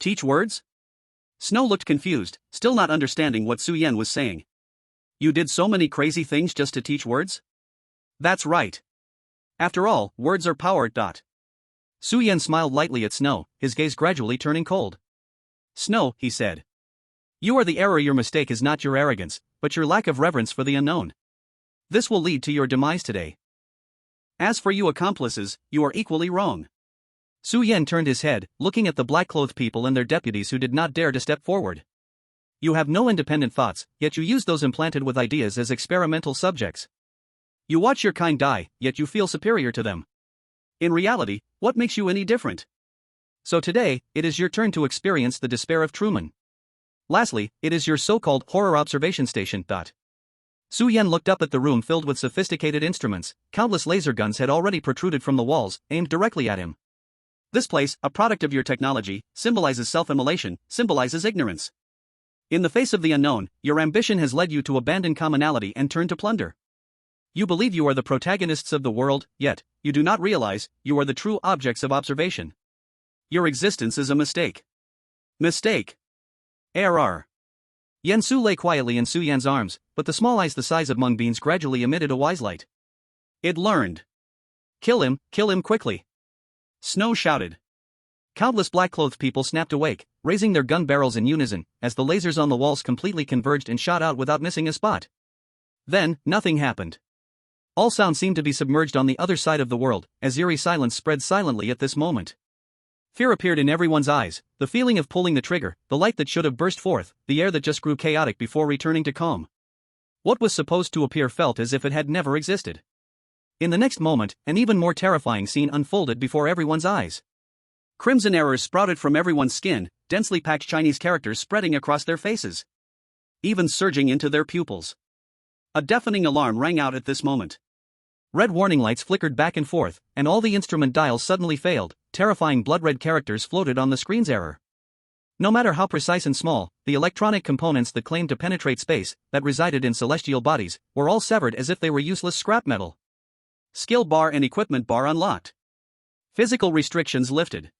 Teach words? Snow looked confused, still not understanding what Su Yan was saying. You did so many crazy things just to teach words? That's right. After all, words are power. Su Yan smiled lightly at Snow, his gaze gradually turning cold. Snow, he said. You are the error. Your mistake is not your arrogance, but your lack of reverence for the unknown. This will lead to your demise today. As for you accomplices, you are equally wrong. Su Yan turned his head, looking at the black-clothed people and their deputies who did not dare to step forward. You have no independent thoughts, yet you use those implanted with ideas as experimental subjects. You watch your kind die, yet you feel superior to them. In reality, what makes you any different? So today, it is your turn to experience the despair of Truman. Lastly, it is your so-called horror observation station. Su Yan looked up at the room filled with sophisticated instruments. Countless laser guns had already protruded from the walls, aimed directly at him. This place, a product of your technology, symbolizes self-immolation, symbolizes ignorance. In the face of the unknown, your ambition has led you to abandon commonality and turn to plunder. You believe you are the protagonists of the world, yet, you do not realize, you are the true objects of observation. Your existence is a mistake. Mistake. Error. Yansu lay quietly in Su Yan's arms, but the small eyes the size of mung beans gradually emitted a wise light. It learned. Kill him quickly. Snow shouted. Countless black-clothed people snapped awake, raising their gun barrels in unison, as the lasers on the walls completely converged and shot out without missing a spot. Then, nothing happened. All sound seemed to be submerged on the other side of the world, as eerie silence spread silently at this moment. Fear appeared in everyone's eyes, the feeling of pulling the trigger, the light that should have burst forth, the air that just grew chaotic before returning to calm. What was supposed to appear felt as if it had never existed. In the next moment, an even more terrifying scene unfolded before everyone's eyes. Crimson errors sprouted from everyone's skin, densely packed Chinese characters spreading across their faces, even surging into their pupils. A deafening alarm rang out at this moment. Red warning lights flickered back and forth, and all the instrument dials suddenly failed, terrifying blood-red characters floated on the screen's error. No matter how precise and small, the electronic components that claimed to penetrate space, that resided in celestial bodies, were all severed as if they were useless scrap metal. Skill bar and equipment bar unlocked. Physical restrictions lifted.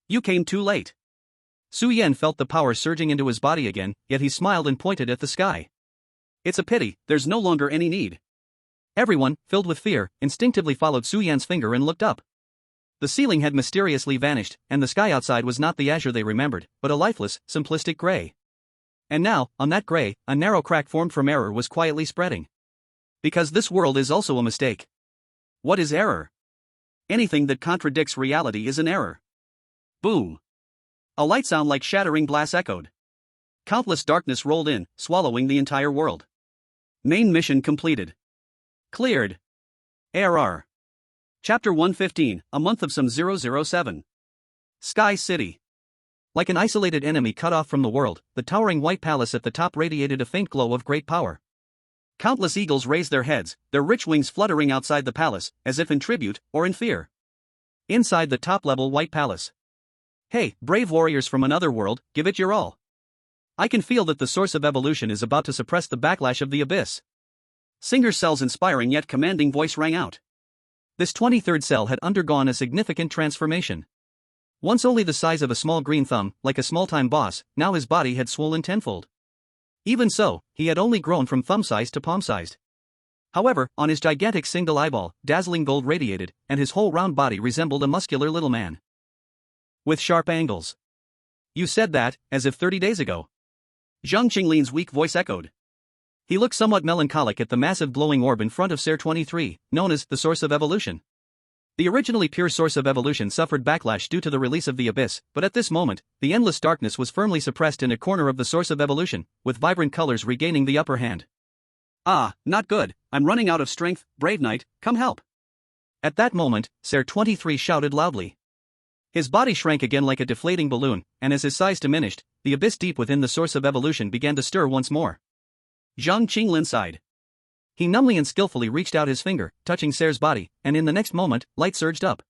You came too late. Su Yan felt the power surging into his body again, yet he smiled and pointed at the sky. It's a pity, there's no longer any need. Everyone, filled with fear, instinctively followed Su Yan's finger and looked up. The ceiling had mysteriously vanished, and the sky outside was not the azure they remembered, but a lifeless, simplistic gray. And now, on that gray, a narrow crack formed from error was quietly spreading. Because this world is also a mistake. What is error? Anything that contradicts reality is an error. Boom. A light sound like shattering glass echoed. Countless darkness rolled in, swallowing the entire world. Main mission completed. Cleared. Error. Chapter 115, A Month of Some 007. Sky City. Like an isolated enemy cut off from the world, the towering white palace at the top radiated a faint glow of great power. Countless eagles raised their heads, their rich wings fluttering outside the palace, as if in tribute, or in fear. Inside the top-level white palace. Hey, brave warriors from another world, give it your all. I can feel that the source of evolution is about to suppress the backlash of the abyss. Singer Cell's inspiring yet commanding voice rang out. This 23rd cell had undergone a significant transformation. Once only the size of a small green thumb, like a small-time boss, now his body had swollen tenfold. Even so, he had only grown from thumb-sized to palm-sized. However, on his gigantic single eyeball, dazzling gold radiated, and his whole round body resembled a muscular little man. With sharp angles. You said that, as if 30 days ago. Zhang Qinglin's weak voice echoed. He looked somewhat melancholic at the massive glowing orb in front of Ser 23, known as the Source of Evolution. The originally pure source of evolution suffered backlash due to the release of the abyss, but at this moment, the endless darkness was firmly suppressed in a corner of the source of evolution, with vibrant colors regaining the upper hand. Ah, not good, I'm running out of strength, Brave Knight, come help. At that moment, Ser 23 shouted loudly. His body shrank again like a deflating balloon, and as his size diminished, the abyss deep within the source of evolution began to stir once more. Zhang Qinglin sighed. He numbly and skillfully reached out his finger, touching Ser's body, and in the next moment, light surged up.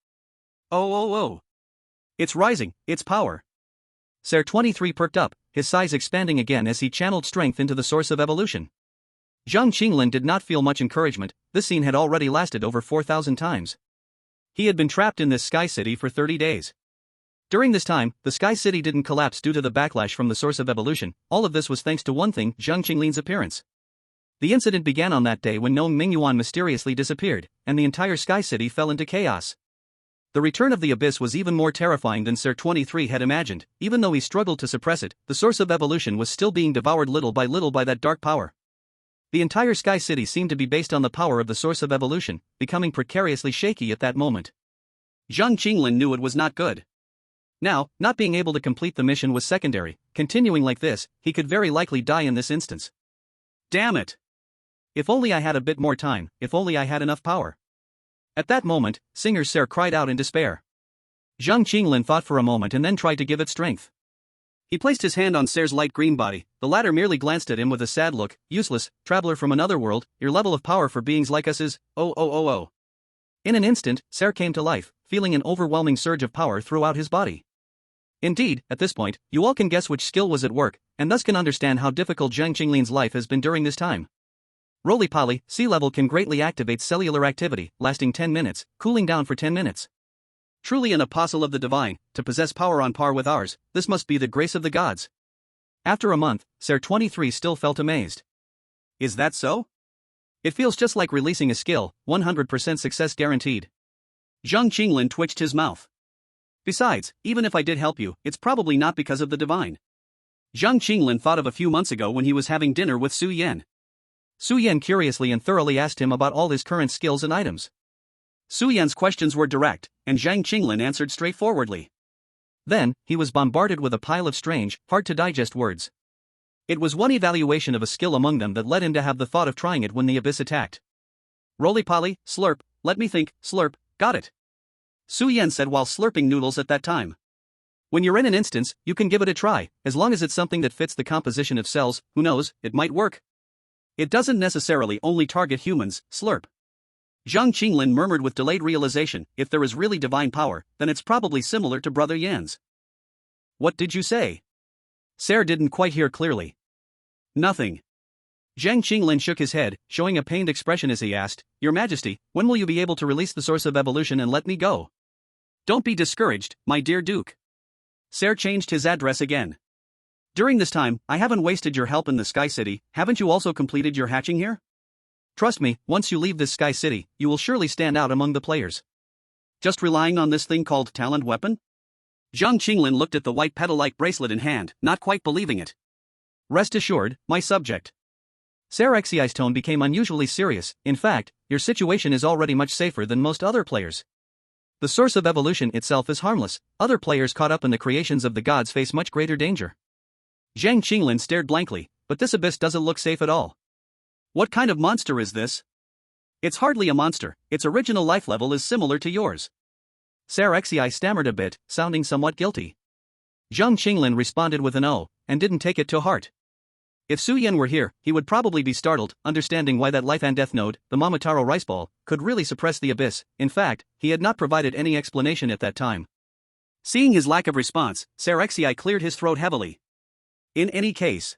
Oh. It's rising, it's power. Ser 23 perked up, his size expanding again as he channeled strength into the source of evolution. Zhang Qinglin did not feel much encouragement, this scene had already lasted over 4,000 times. He had been trapped in this Sky City for 30 days. During this time, the Sky City didn't collapse due to the backlash from the source of evolution, all of this was thanks to one thing, Zhang Qinglin's appearance. The incident began on that day when Nong Mingyuan mysteriously disappeared, and the entire Sky City fell into chaos. The return of the abyss was even more terrifying than Ser 23 had imagined. Even though he struggled to suppress it, the source of evolution was still being devoured little by that dark power. The entire Sky City seemed to be based on the power of the source of evolution, becoming precariously shaky at that moment. Zhang Qinglin knew it was not good. Now, not being able to complete the mission was secondary. Continuing like this, he could very likely die in this instance. Damn it! If only I had a bit more time, if only I had enough power. At that moment, Singer Ser cried out in despair. Zhang Qinglin thought for a moment and then tried to give it strength. He placed his hand on Ser's light green body, the latter merely glanced at him with a sad look. Useless, traveler from another world, your level of power for beings like us is, oh. In an instant, Ser came to life, feeling an overwhelming surge of power throughout his body. Indeed, at this point, you all can guess which skill was at work, and thus can understand how difficult Zhang Qinglin's life has been during this time. Roly-poly, sea level can greatly activate cellular activity, lasting 10 minutes, cooling down for 10 minutes. Truly an apostle of the divine, to possess power on par with ours, this must be the grace of the gods. After a month, Ser 23 still felt amazed. Is that so? It feels just like releasing a skill, 100% success guaranteed. Zhang Qinglin twitched his mouth. Besides, even if I did help you, it's probably not because of the divine. Zhang Qinglin thought of a few months ago when he was having dinner with Su Yan. Su Yan curiously and thoroughly asked him about all his current skills and items. Su Yan's questions were direct, and Zhang Qinglin answered straightforwardly. Then, he was bombarded with a pile of strange, hard-to-digest words. It was one evaluation of a skill among them that led him to have the thought of trying it when the abyss attacked. Roly-poly, slurp, let me think, slurp, got it. Su Yan said while slurping noodles at that time. When you're in an instance, you can give it a try, as long as it's something that fits the composition of cells, who knows, it might work. It doesn't necessarily only target humans, slurp. Zhang Qinglin murmured with delayed realization, if there is really divine power, then it's probably similar to Brother Yan's. What did you say? Ser didn't quite hear clearly. Nothing. Zhang Qinglin shook his head, showing a pained expression as he asked, Your Majesty, when will you be able to release the source of evolution and let me go? Don't be discouraged, my dear Duke. Ser changed his address again. During this time, I haven't wasted your help in the Sky City. Haven't you also completed your hatching here? Trust me, once you leave this Sky City, you will surely stand out among the players. Just relying on this thing called talent weapon? Zhang Qinglin looked at the white petal-like bracelet in hand, not quite believing it. Rest assured, my subject. Ser Xi's tone became unusually serious. In fact, your situation is already much safer than most other players. The source of evolution itself is harmless. Other players caught up in the creations of the gods face much greater danger. Zhang Qinglin stared blankly, but this abyss doesn't look safe at all. What kind of monster is this? It's hardly a monster, its original life level is similar to yours. Sarexi stammered a bit, sounding somewhat guilty. Zhang Qinglin responded with an "oh," and didn't take it to heart. If Su Yan were here, he would probably be startled, understanding why that life and death node, the Momotaro rice ball, could really suppress the abyss. In fact, he had not provided any explanation at that time. Seeing his lack of response, Sarexi cleared his throat heavily. In any case,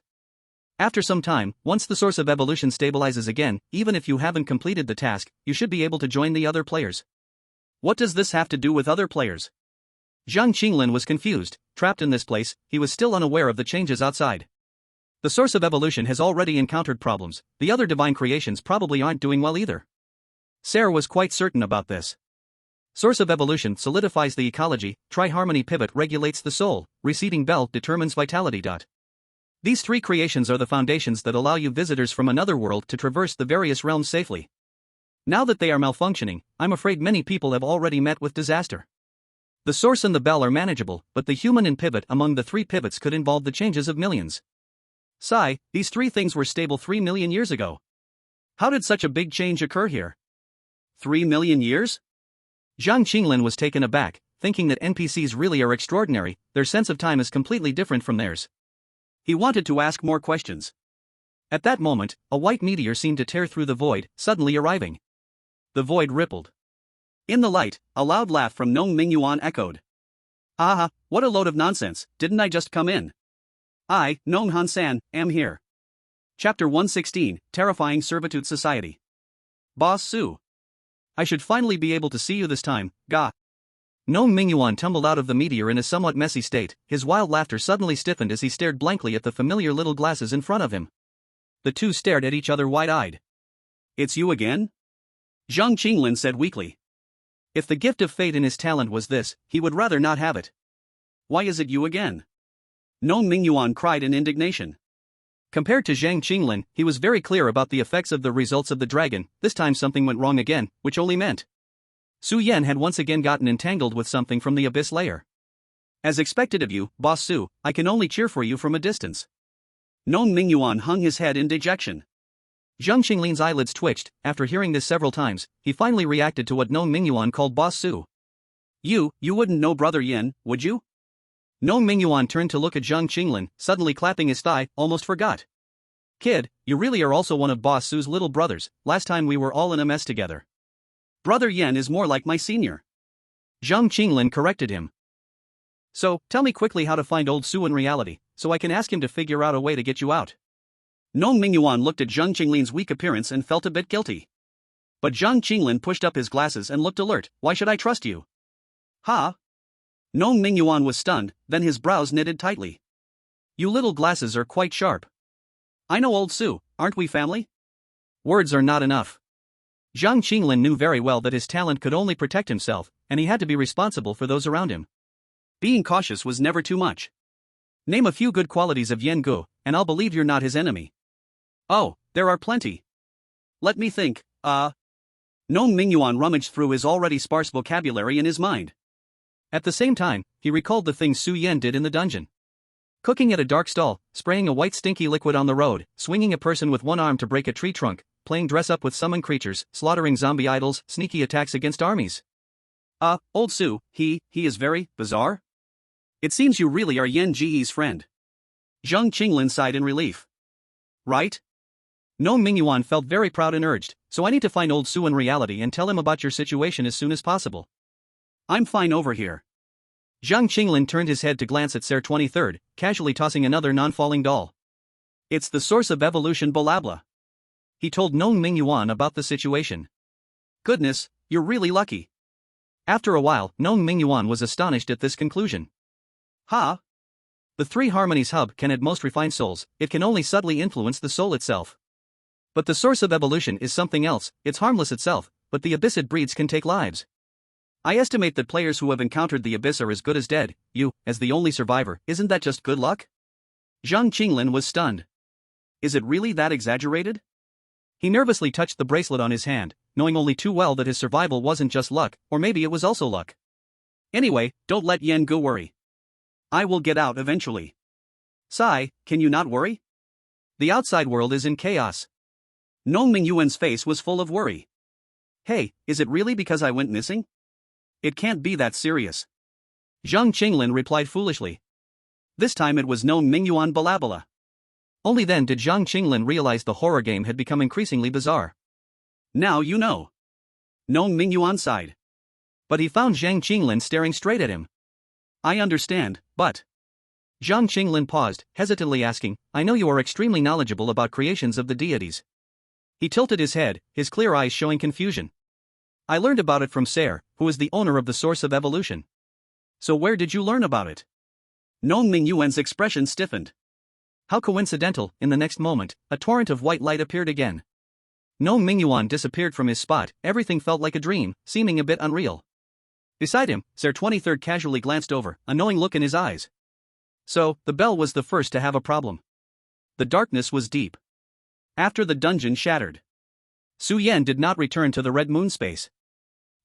after some time, once the source of evolution stabilizes again, even if you haven't completed the task, you should be able to join the other players. What does this have to do with other players? Zhang Qinglin was confused. Trapped in this place, he was still unaware of the changes outside. The source of evolution has already encountered problems, the other divine creations probably aren't doing well either. Sarah was quite certain about this. Source of evolution solidifies the ecology, tri-harmony pivot regulates the soul, receding bell determines vitality. These three creations are the foundations that allow you visitors from another world to traverse the various realms safely. Now that they are malfunctioning, I'm afraid many people have already met with disaster. The source and the bell are manageable, but the human and pivot among the three pivots could involve the changes of millions. These three things were stable 3 million years ago. How did such a big change occur here? 3 million years? Zhang Qinglin was taken aback, thinking that NPCs really are extraordinary, their sense of time is completely different from theirs. He wanted to ask more questions. At that moment, a white meteor seemed to tear through the void, suddenly arriving. The void rippled. In the light, a loud laugh from Nong Mingyuan echoed. Aha, what a load of nonsense, didn't I just come in? I, Nong Han-san, am here. Chapter 116, Terrifying Servitude Society. Boss Su. I should finally be able to see you this time, ga. Nong Mingyuan tumbled out of the meteor in a somewhat messy state, his wild laughter suddenly stiffened as he stared blankly at the familiar little glasses in front of him. The two stared at each other wide-eyed. It's you again? Zhang Qinglin said weakly. If the gift of fate in his talent was this, he would rather not have it. Why is it you again? Nong Mingyuan cried in indignation. Compared to Zhang Qinglin, he was very clear about the effects of the results of the dragon. This time something went wrong again, which only meant Su Yan had once again gotten entangled with something from the abyss layer. As expected of you, Boss Su, I can only cheer for you from a distance. Nong Mingyuan hung his head in dejection. Zhang Qinglin's eyelids twitched. After hearing this several times, he finally reacted to what Nong Mingyuan called Boss Su. You wouldn't know Brother Yin, would you? Nong Mingyuan turned to look at Zhang Qinglin, suddenly clapping his thigh, almost forgot. Kid, you really are also one of Boss Su's little brothers, last time we were all in a mess together. Brother Yin is more like my senior. Zhang Qinglin corrected him. So, tell me quickly how to find old Su in reality, so I can ask him to figure out a way to get you out. Nong Mingyuan looked at Zhang Qinglin's weak appearance and felt a bit guilty. But Zhang Qinglin pushed up his glasses and looked alert. Why should I trust you? Ha? Nong Mingyuan was stunned, then his brows knitted tightly. You little glasses are quite sharp. I know old Su, aren't we family? Words are not enough. Zhang Qinglin knew very well that his talent could only protect himself, and he had to be responsible for those around him. Being cautious was never too much. Name a few good qualities of Yan Gu, and I'll believe you're not his enemy. Oh, there are plenty. Let me think, Nong Mingyuan rummaged through his already sparse vocabulary in his mind. At the same time, he recalled the things Su Yan did in the dungeon. Cooking at a dark stall, spraying a white stinky liquid on the road, swinging a person with one arm to break a tree trunk, playing dress-up with summon creatures, slaughtering zombie idols, sneaky attacks against armies. Old Su, he is very bizarre? It seems you really are Yan Ji's friend. Zhang Qinglin sighed in relief. Right? Nong Mingyuan felt very proud and urged, so I need to find old Su in reality and tell him about your situation as soon as possible. I'm fine over here. Zhang Qinglin turned his head to glance at Ser 23rd, casually tossing another non-falling doll. It's the source of evolution Balabla. He told Nong Mingyuan about the situation. Goodness, you're really lucky. After a while, Nong Mingyuan was astonished at this conclusion. Ha? The three harmonies hub can at most refine souls, it can only subtly influence the soul itself. But the source of evolution is something else, it's harmless itself, but the abyss it breeds can take lives. I estimate that players who have encountered the abyss are as good as dead. You, as the only survivor, isn't that just good luck? Zhang Qinglin was stunned. Is it really that exaggerated? He nervously touched the bracelet on his hand, knowing only too well that his survival wasn't just luck, or maybe it was also luck. Anyway, don't let Yan Gu worry. I will get out eventually. Sai, can you not worry? The outside world is in chaos. Nong Mingyuan's face was full of worry. Hey, is it really because I went missing? It can't be that serious. Zhang Qinglin replied foolishly. This time it was known Mingyuan Balabala. Only then did Zhang Qinglin realize the horror game had become increasingly bizarre. Now you know. Known Mingyuan sighed. But he found Zhang Qinglin staring straight at him. I understand, but... Zhang Qinglin paused, hesitantly asking, I know you are extremely knowledgeable about creations of the deities. He tilted his head, his clear eyes showing confusion. I learned about it from Ser, who is the owner of the source of evolution. So where did you learn about it? Known Mingyuan's expression stiffened. How coincidental, in the next moment, a torrent of white light appeared again. Known Mingyuan disappeared from his spot, everything felt like a dream, seeming a bit unreal. Beside him, Ser 23rd casually glanced over, a knowing look in his eyes. So, the bell was the first to have a problem. The darkness was deep. After the dungeon shattered, Su Yan did not return to the red moon space.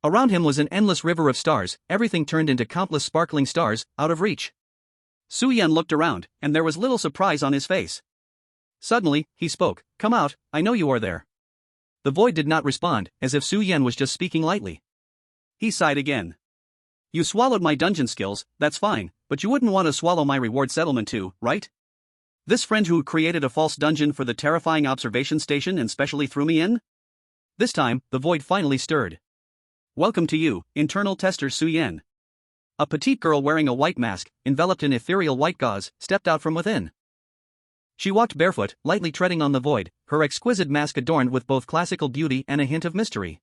Around him was an endless river of stars, everything turned into countless sparkling stars, out of reach. Su Yan looked around, and there was little surprise on his face. Suddenly, he spoke, Come out, I know you are there. The void did not respond, as if Su Yan was just speaking lightly. He sighed again. You swallowed my dungeon skills, that's fine, but you wouldn't want to swallow my reward settlement too, right? This friend who created a false dungeon for the terrifying observation station and specially threw me in? This time, the void finally stirred. Welcome to you, internal tester Su Yan. A petite girl wearing a white mask, enveloped in ethereal white gauze, stepped out from within. She walked barefoot, lightly treading on the void, her exquisite mask adorned with both classical beauty and a hint of mystery.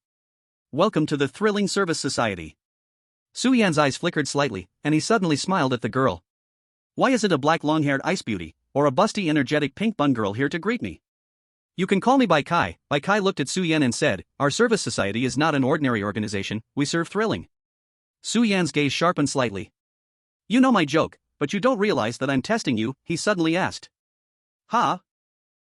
Welcome to the thrilling service society. Su Yan's eyes flickered slightly, and he suddenly smiled at the girl. Why isn't a black long-haired ice beauty, or a busty energetic pink bun girl here to greet me? You can call me Bai Kai. Bai Kai looked at Su Yan and said, Our service society is not an ordinary organization, we serve thrilling. Su Yan's gaze sharpened slightly. You know my joke, but you don't realize that I'm testing you, he suddenly asked. Ha?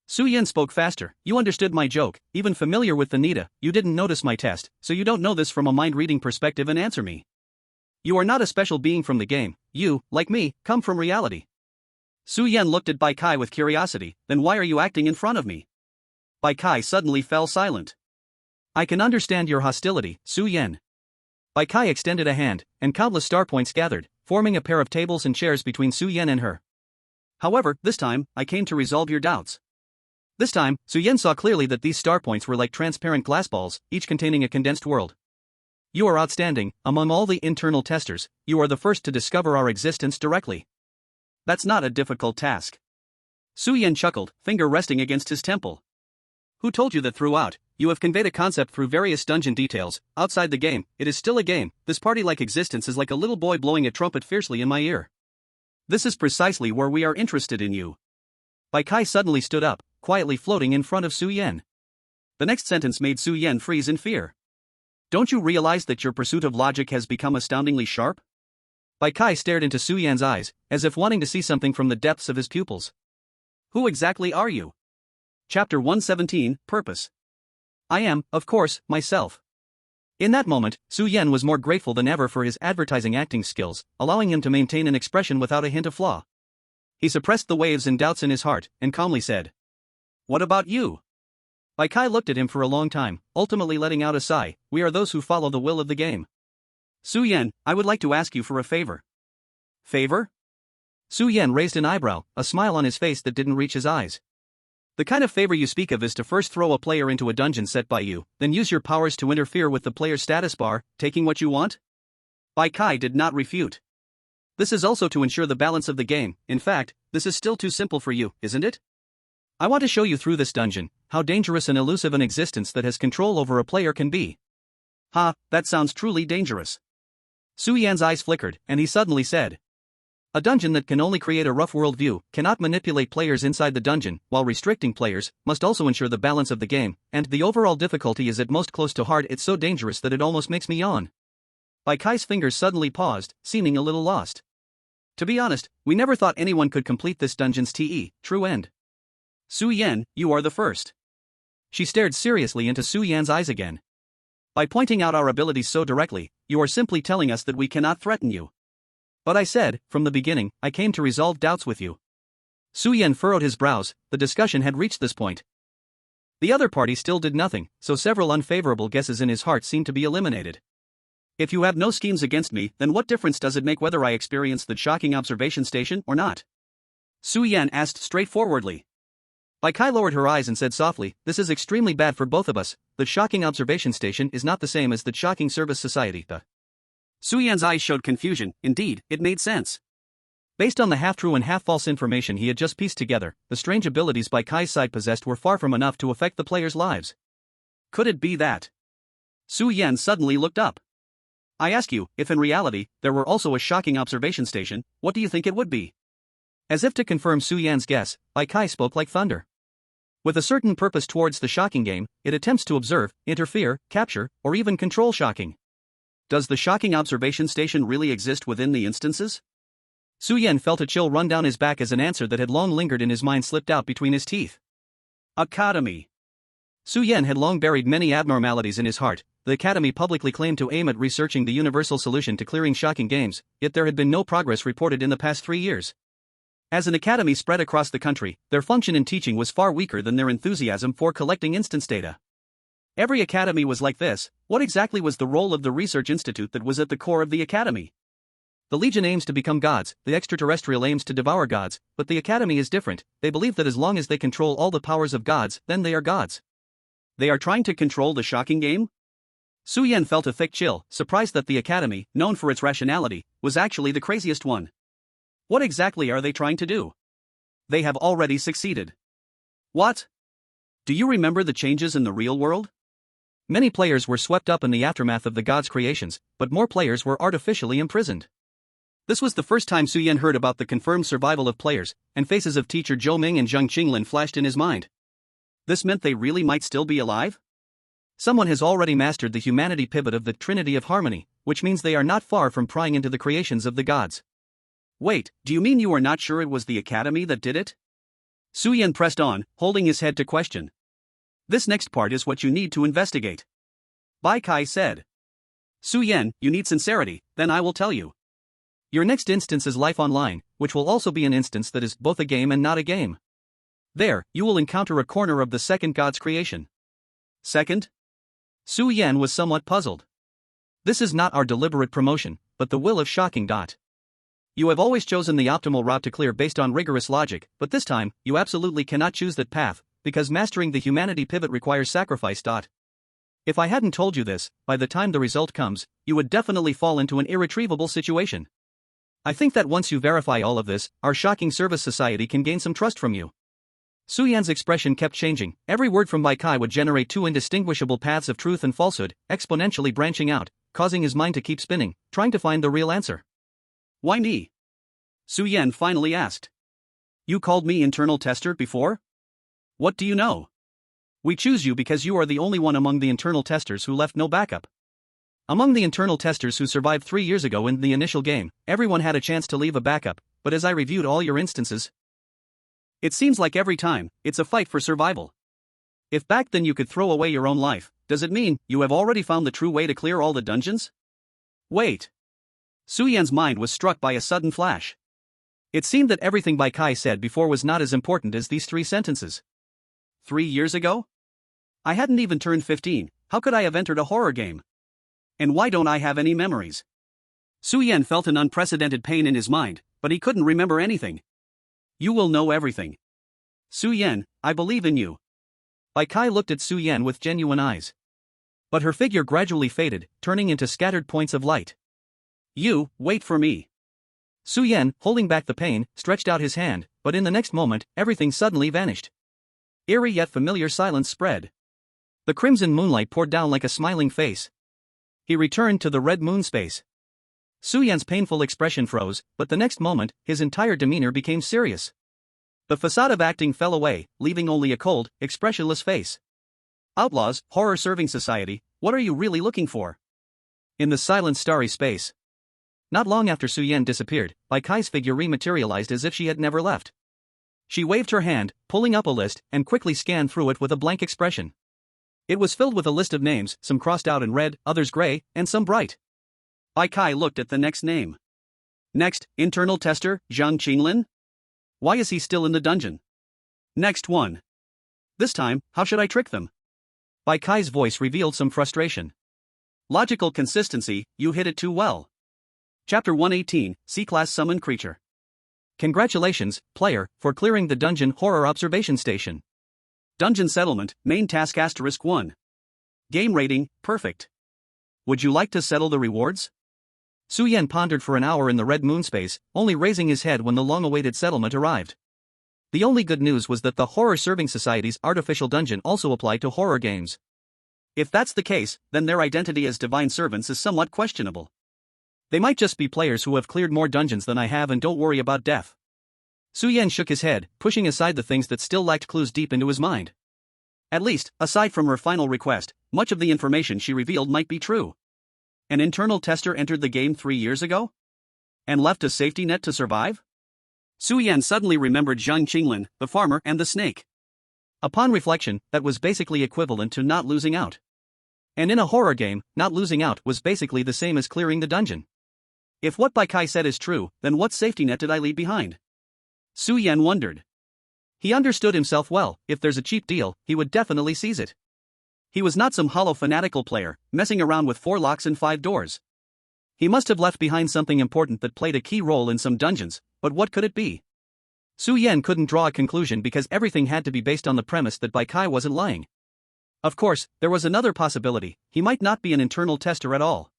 Su Yan spoke faster, you understood my joke, even familiar with the Nita, you didn't notice my test, so you don't know this from a mind-reading perspective and answer me. You are not a special being from the game, you, like me, come from reality. Su Yan looked at Bai Kai with curiosity, then why are you acting in front of me? Bai Kai suddenly fell silent. I can understand your hostility, Su Yan. Bai Kai extended a hand, and countless star points gathered, forming a pair of tables and chairs between Su Yan and her. However, this time, I came to resolve your doubts. This time, Su Yan saw clearly that these star points were like transparent glass balls, each containing a condensed world. You are outstanding, among all the internal testers, you are the first to discover our existence directly. That's not a difficult task. Su Yan chuckled, finger resting against his temple. Who told you that throughout, you have conveyed a concept through various dungeon details, outside the game, it is still a game, this party-like existence is like a little boy blowing a trumpet fiercely in my ear. This is precisely where we are interested in you. Bai Kai suddenly stood up, quietly floating in front of Su Yan. The next sentence made Su Yan freeze in fear. Don't you realize that your pursuit of logic has become astoundingly sharp? Bai Kai stared into Su Yan's eyes, as if wanting to see something from the depths of his pupils. Who exactly are you? Chapter 117, Purpose. I am, of course, myself. In that moment, Su Yan was more grateful than ever for his advertising acting skills, allowing him to maintain an expression without a hint of flaw. He suppressed the waves and doubts in his heart, and calmly said, What about you? Bai Kai looked at him for a long time, ultimately letting out a sigh, we are those who follow the will of the game. Su Yan, I would like to ask you for a favor. Favor? Su Yan raised an eyebrow, a smile on his face that didn't reach his eyes. The kind of favor you speak of is to first throw a player into a dungeon set by you, then use your powers to interfere with the player's status bar, taking what you want? Bai Kai did not refute. This is also to ensure the balance of the game, in fact, this is still too simple for you, isn't it? I want to show you through this dungeon, how dangerous and elusive an existence that has control over a player can be. Ha, that sounds truly dangerous. Su Yan's eyes flickered, and he suddenly said, A dungeon that can only create a rough world view, cannot manipulate players inside the dungeon, while restricting players, must also ensure the balance of the game, and the overall difficulty is at most close to hard. It's so dangerous that it almost makes me yawn. Bai Kai's fingers suddenly paused, seeming a little lost. To be honest, we never thought anyone could complete this dungeon's true end. Su Yan, you are the first. She stared seriously into Su Yan's eyes again. By pointing out our abilities so directly, you are simply telling us that we cannot threaten you. But I said, from the beginning, I came to resolve doubts with you. Su Yan furrowed his brows, the discussion had reached this point. The other party still did nothing, so several unfavorable guesses in his heart seemed to be eliminated. If you have no schemes against me, then what difference does it make whether I experience the shocking observation station or not? Su Yan asked straightforwardly. Bai Kai lowered her eyes and said softly, "This is extremely bad for both of us. The shocking observation station is not the same as the shocking service society." Su Yan's eyes showed confusion. Indeed, it made sense. Based on the half-true and half-false information he had just pieced together, the strange abilities Bai Kai's side possessed were far from enough to affect the players' lives. Could it be that? Su Yan suddenly looked up. I ask you, if in reality, there were also a shocking observation station, what do you think it would be? As if to confirm Su Yan's guess, Bai Kai spoke like thunder. With a certain purpose towards the shocking game, it attempts to observe, interfere, capture, or even control shocking. Does the shocking observation station really exist within the instances? Su Yan felt a chill run down his back as an answer that had long lingered in his mind slipped out between his teeth. Academy. Su Yan had long buried many abnormalities in his heart. The Academy publicly claimed to aim at researching the universal solution to clearing shocking games, yet there had been no progress reported in the past 3 years. As an academy spread across the country, their function in teaching was far weaker than their enthusiasm for collecting instance data. Every academy was like this. What exactly was the role of the research institute that was at the core of the academy? The Legion aims to become gods, the extraterrestrial aims to devour gods, but the Academy is different. They believe that as long as they control all the powers of gods, then they are gods. They are trying to control the shocking game? Su Yan felt a thick chill, surprised that the Academy, known for its rationality, was actually the craziest one. What exactly are they trying to do? They have already succeeded. What? Do you remember the changes in the real world? Many players were swept up in the aftermath of the gods' creations, but more players were artificially imprisoned. This was the first time Su Yan heard about the confirmed survival of players, and faces of teacher Zhou Ming and Zhang Qinglin flashed in his mind. This meant they really might still be alive? Someone has already mastered the humanity pivot of the Trinity of Harmony, which means they are not far from prying into the creations of the gods. Wait, do you mean you are not sure it was the Academy that did it? Su Yan pressed on, holding his head to question. This next part is what you need to investigate. Bai Kai said. Su Yan, you need sincerity, then I will tell you. Your next instance is Life Online, which will also be an instance that is both a game and not a game. There, you will encounter a corner of the second god's creation. Second? Su Yan was somewhat puzzled. This is not our deliberate promotion, but the will of shocking. You have always chosen the optimal route to clear based on rigorous logic, but this time, you absolutely cannot choose that path, because mastering the humanity pivot requires sacrifice. If I hadn't told you this, by the time the result comes, you would definitely fall into an irretrievable situation. I think that once you verify all of this, our shocking service society can gain some trust from you. Su Yan's expression kept changing. Every word from Bai Kai would generate two indistinguishable paths of truth and falsehood, exponentially branching out, causing his mind to keep spinning, trying to find the real answer. Why me? Su Yan finally asked. You called me internal tester before? What do you know? We choose you because you are the only one among the internal testers who left no backup. Among the internal testers who survived 3 years ago in the initial game, everyone had a chance to leave a backup, but as I reviewed all your instances, it seems like every time, it's a fight for survival. If back then you could throw away your own life, does it mean you have already found the true way to clear all the dungeons? Wait. Su Yan's mind was struck by a sudden flash. It seemed that everything Bai Kai said before was not as important as these 3 sentences. 3 years ago? I hadn't even turned 15, how could I have entered a horror game? And why don't I have any memories? Su Yan felt an unprecedented pain in his mind, but he couldn't remember anything. You will know everything. Su Yan, I believe in you. Bai Kai looked at Su Yan with genuine eyes. But her figure gradually faded, turning into scattered points of light. You, wait for me. Su Yan, holding back the pain, stretched out his hand, but in the next moment, everything suddenly vanished. Eerie yet familiar silence spread. The crimson moonlight poured down like a smiling face. He returned to the red moon space. Su Yan's painful expression froze, but the next moment, his entire demeanor became serious. The facade of acting fell away, leaving only a cold, expressionless face. Outlaws, horror-serving society, what are you really looking for? In the silent starry space. Not long after Su Yan disappeared, Bai Kai's figure rematerialized as if she had never left. She waved her hand, pulling up a list, and quickly scanned through it with a blank expression. It was filled with a list of names, some crossed out in red, others gray, and some bright. Bai Kai looked at the next name. Next, internal tester, Zhang Qinglin? Why is he still in the dungeon? Next one. This time, how should I trick them? Bai Kai's voice revealed some frustration. Logical consistency, you hit it too well. Chapter 118, C-Class Summon Creature. Congratulations, player, for clearing the Dungeon Horror Observation Station. Dungeon Settlement, Main Task *1. Game Rating, Perfect. Would you like to settle the rewards? Su Yan pondered for an hour in the red moon space, only raising his head when the long-awaited settlement arrived. The only good news was that the Horror Serving Society's artificial dungeon also applied to horror games. If that's the case, then their identity as divine servants is somewhat questionable. They might just be players who have cleared more dungeons than I have and don't worry about death. Su Yan shook his head, pushing aside the things that still lacked clues deep into his mind. At least, aside from her final request, much of the information she revealed might be true. An internal tester entered the game 3 years ago? And left a safety net to survive? Su Yan suddenly remembered Zhang Qinglin, the farmer and the snake. Upon reflection, that was basically equivalent to not losing out. And in a horror game, not losing out was basically the same as clearing the dungeon. If what Bai Kai said is true, then what safety net did I leave behind? Su Yan wondered. He understood himself well. If there's a cheap deal, he would definitely seize it. He was not some hollow fanatical player, messing around with 4 locks and 5 doors. He must have left behind something important that played a key role in some dungeons, but what could it be? Su Yan couldn't draw a conclusion because everything had to be based on the premise that Bai Kai wasn't lying. Of course, there was another possibility: he might not be an internal tester at all.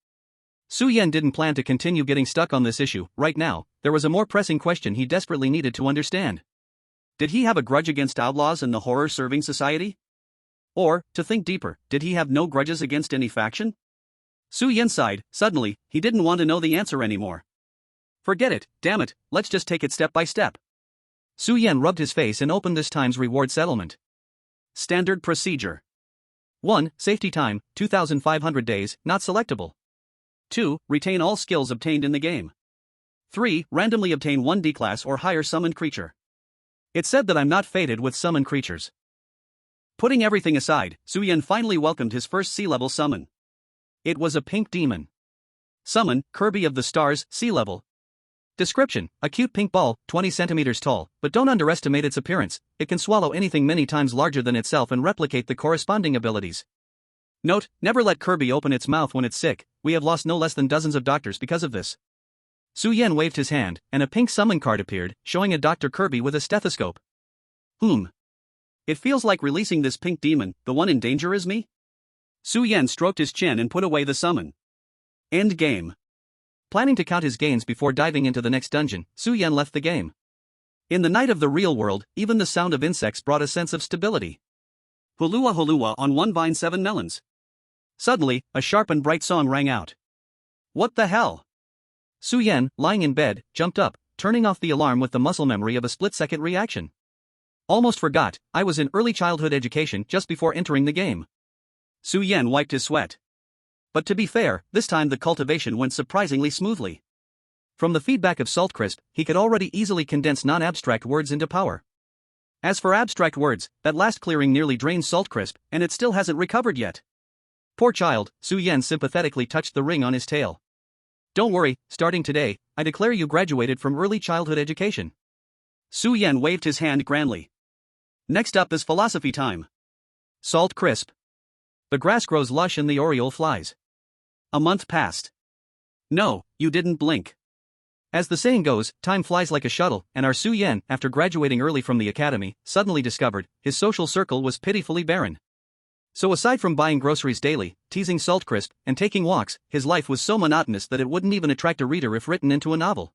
Su Yan didn't plan to continue getting stuck on this issue. Right now, there was a more pressing question he desperately needed to understand. Did he have a grudge against outlaws in the Horror Serving Society? Or, to think deeper, did he have no grudges against any faction? Su Yan sighed. Suddenly, he didn't want to know the answer anymore. Forget it, damn it, let's just take it step by step. Su Yan rubbed his face and opened this time's reward settlement. Standard procedure. 1. Safety time, 2,500 days, not selectable. 2. Retain all skills obtained in the game. 3. Randomly obtain 1 D-class or higher summoned creature. It said that I'm not fated with summoned creatures. Putting everything aside, Su Yan finally welcomed his first sea-level summon. It was a pink demon. Summon, Kirby of the Stars, sea level. Description: a cute pink ball, 20 centimeters tall, but don't underestimate its appearance. It can swallow anything many times larger than itself and replicate the corresponding abilities. Note: never let Kirby open its mouth when it's sick. We have lost no less than dozens of doctors because of this. Su Yan waved his hand, and a pink summon card appeared, showing a Dr. Kirby with a stethoscope. It feels like releasing this pink demon. The one in danger is me? Su Yan stroked his chin and put away the summon. End game. Planning to count his gains before diving into the next dungeon, Su Yan left the game. In the night of the real world, even the sound of insects brought a sense of stability. Hulua hulua on one vine 7 melons. Suddenly, a sharp and bright song rang out. What the hell? Su Yan, lying in bed, jumped up, turning off the alarm with the muscle memory of a split-second reaction. Almost forgot, I was in early childhood education just before entering the game. Su Yan wiped his sweat. But to be fair, this time the cultivation went surprisingly smoothly. From the feedback of Saltcrisp, he could already easily condense non-abstract words into power. As for abstract words, that last clearing nearly drained Saltcrisp, and it still hasn't recovered yet. Poor child, Su Yan sympathetically touched the ring on his tail. Don't worry, starting today, I declare you graduated from early childhood education. Su Yan waved his hand grandly. Next up is philosophy time. Saltcrisp. The grass grows lush and the oriole flies. A month passed. No, you didn't blink. As the saying goes, time flies like a shuttle, and our Su Yan, after graduating early from the academy, suddenly discovered his social circle was pitifully barren. So aside from buying groceries daily, teasing Saltcrisp, and taking walks, his life was so monotonous that it wouldn't even attract a reader if written into a novel.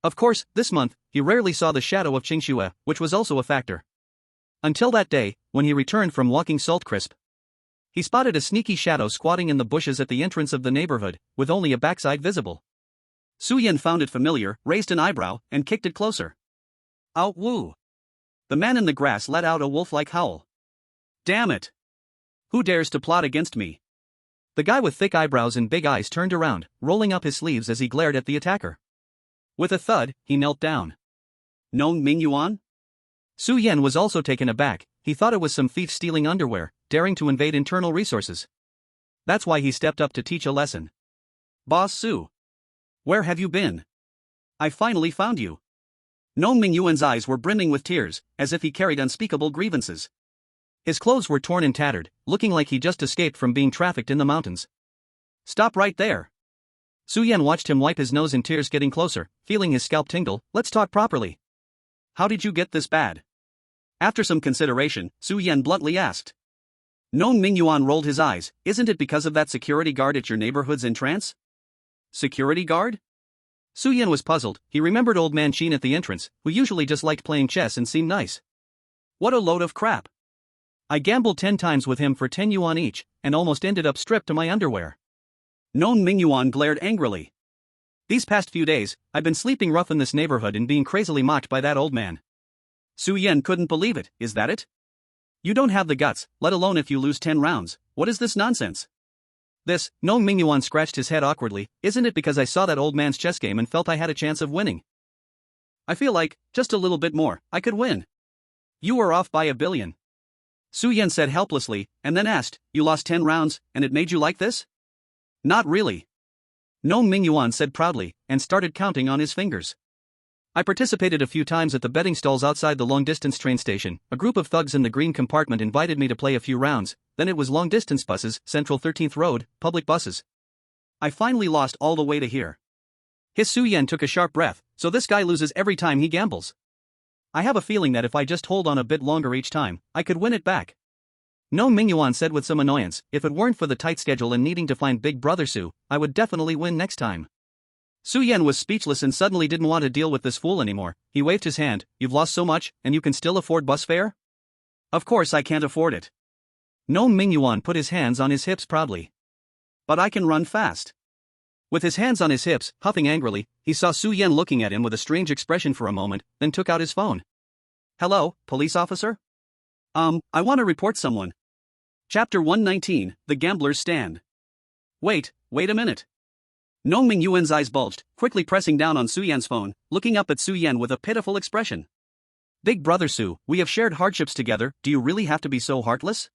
Of course, this month, he rarely saw the shadow of Qingxue, which was also a factor. Until that day, when he returned from walking Saltcrisp. He spotted a sneaky shadow squatting in the bushes at the entrance of the neighborhood, with only a backside visible. Su Yan found it familiar, raised an eyebrow, and kicked it closer. Ow woo! The man in the grass let out a wolf-like howl. Damn it! Who dares to plot against me? The guy with thick eyebrows and big eyes turned around, rolling up his sleeves as he glared at the attacker. With a thud, he knelt down. Nong Ming Yuan? Su Yan was also taken aback. He thought it was some thief stealing underwear, daring to invade internal resources. That's why he stepped up to teach a lesson. Boss Su. Where have you been? I finally found you. Nong Mingyuan's eyes were brimming with tears, as if he carried unspeakable grievances. His clothes were torn and tattered, looking like he just escaped from being trafficked in the mountains. Stop right there. Su Yan watched him wipe his nose in tears, getting closer, feeling his scalp tingle. Let's talk properly. How did you get this bad? After some consideration, Su Yan bluntly asked. Nong Mingyuan rolled his eyes. Isn't it because of that security guard at your neighborhood's entrance? Security guard? Su Yan was puzzled. He remembered old man Qin at the entrance, who usually just liked playing chess and seemed nice. What a load of crap. I gambled 10 times with him for 10 yuan each, and almost ended up stripped to my underwear. Nong Mingyuan glared angrily. These past few days, I've been sleeping rough in this neighborhood and being crazily mocked by that old man. Su Yan couldn't believe it. Is that it? You don't have the guts, let alone if you lose 10 rounds. What is this nonsense? Nong Mingyuan scratched his head awkwardly. Isn't it because I saw that old man's chess game and felt I had a chance of winning? I feel like, just a little bit more, I could win. You were off by 1 billion. Su Yan said helplessly, and then asked, you lost 10 rounds, and it made you like this? Not really. Nong Mingyuan said proudly, and started counting on his fingers. I participated a few times at the betting stalls outside the long-distance train station. A group of thugs in the green compartment invited me to play a few rounds, then it was long-distance buses, Central 13th Road, public buses. I finally lost all the way to here. His Su Yan took a sharp breath. So this guy loses every time he gambles. I have a feeling that if I just hold on a bit longer each time, I could win it back. Nong Mingyuan said with some annoyance. If it weren't for the tight schedule and needing to find Big Brother Su, I would definitely win next time. Su Yan was speechless and suddenly didn't want to deal with this fool anymore. He waved his hand. You've lost so much, and you can still afford bus fare? Of course I can't afford it. Nong Mingyuan put his hands on his hips proudly. But I can run fast. With his hands on his hips, huffing angrily, he saw Su Yan looking at him with a strange expression for a moment, then took out his phone. Hello, police officer? I want to report someone. Chapter 119, The Gambler's Stand. Wait a minute. Nong Mingyuan's eyes bulged, quickly pressing down on Su Yan's phone, looking up at Su Yan with a pitiful expression. Big Brother Su, we have shared hardships together, do you really have to be so heartless?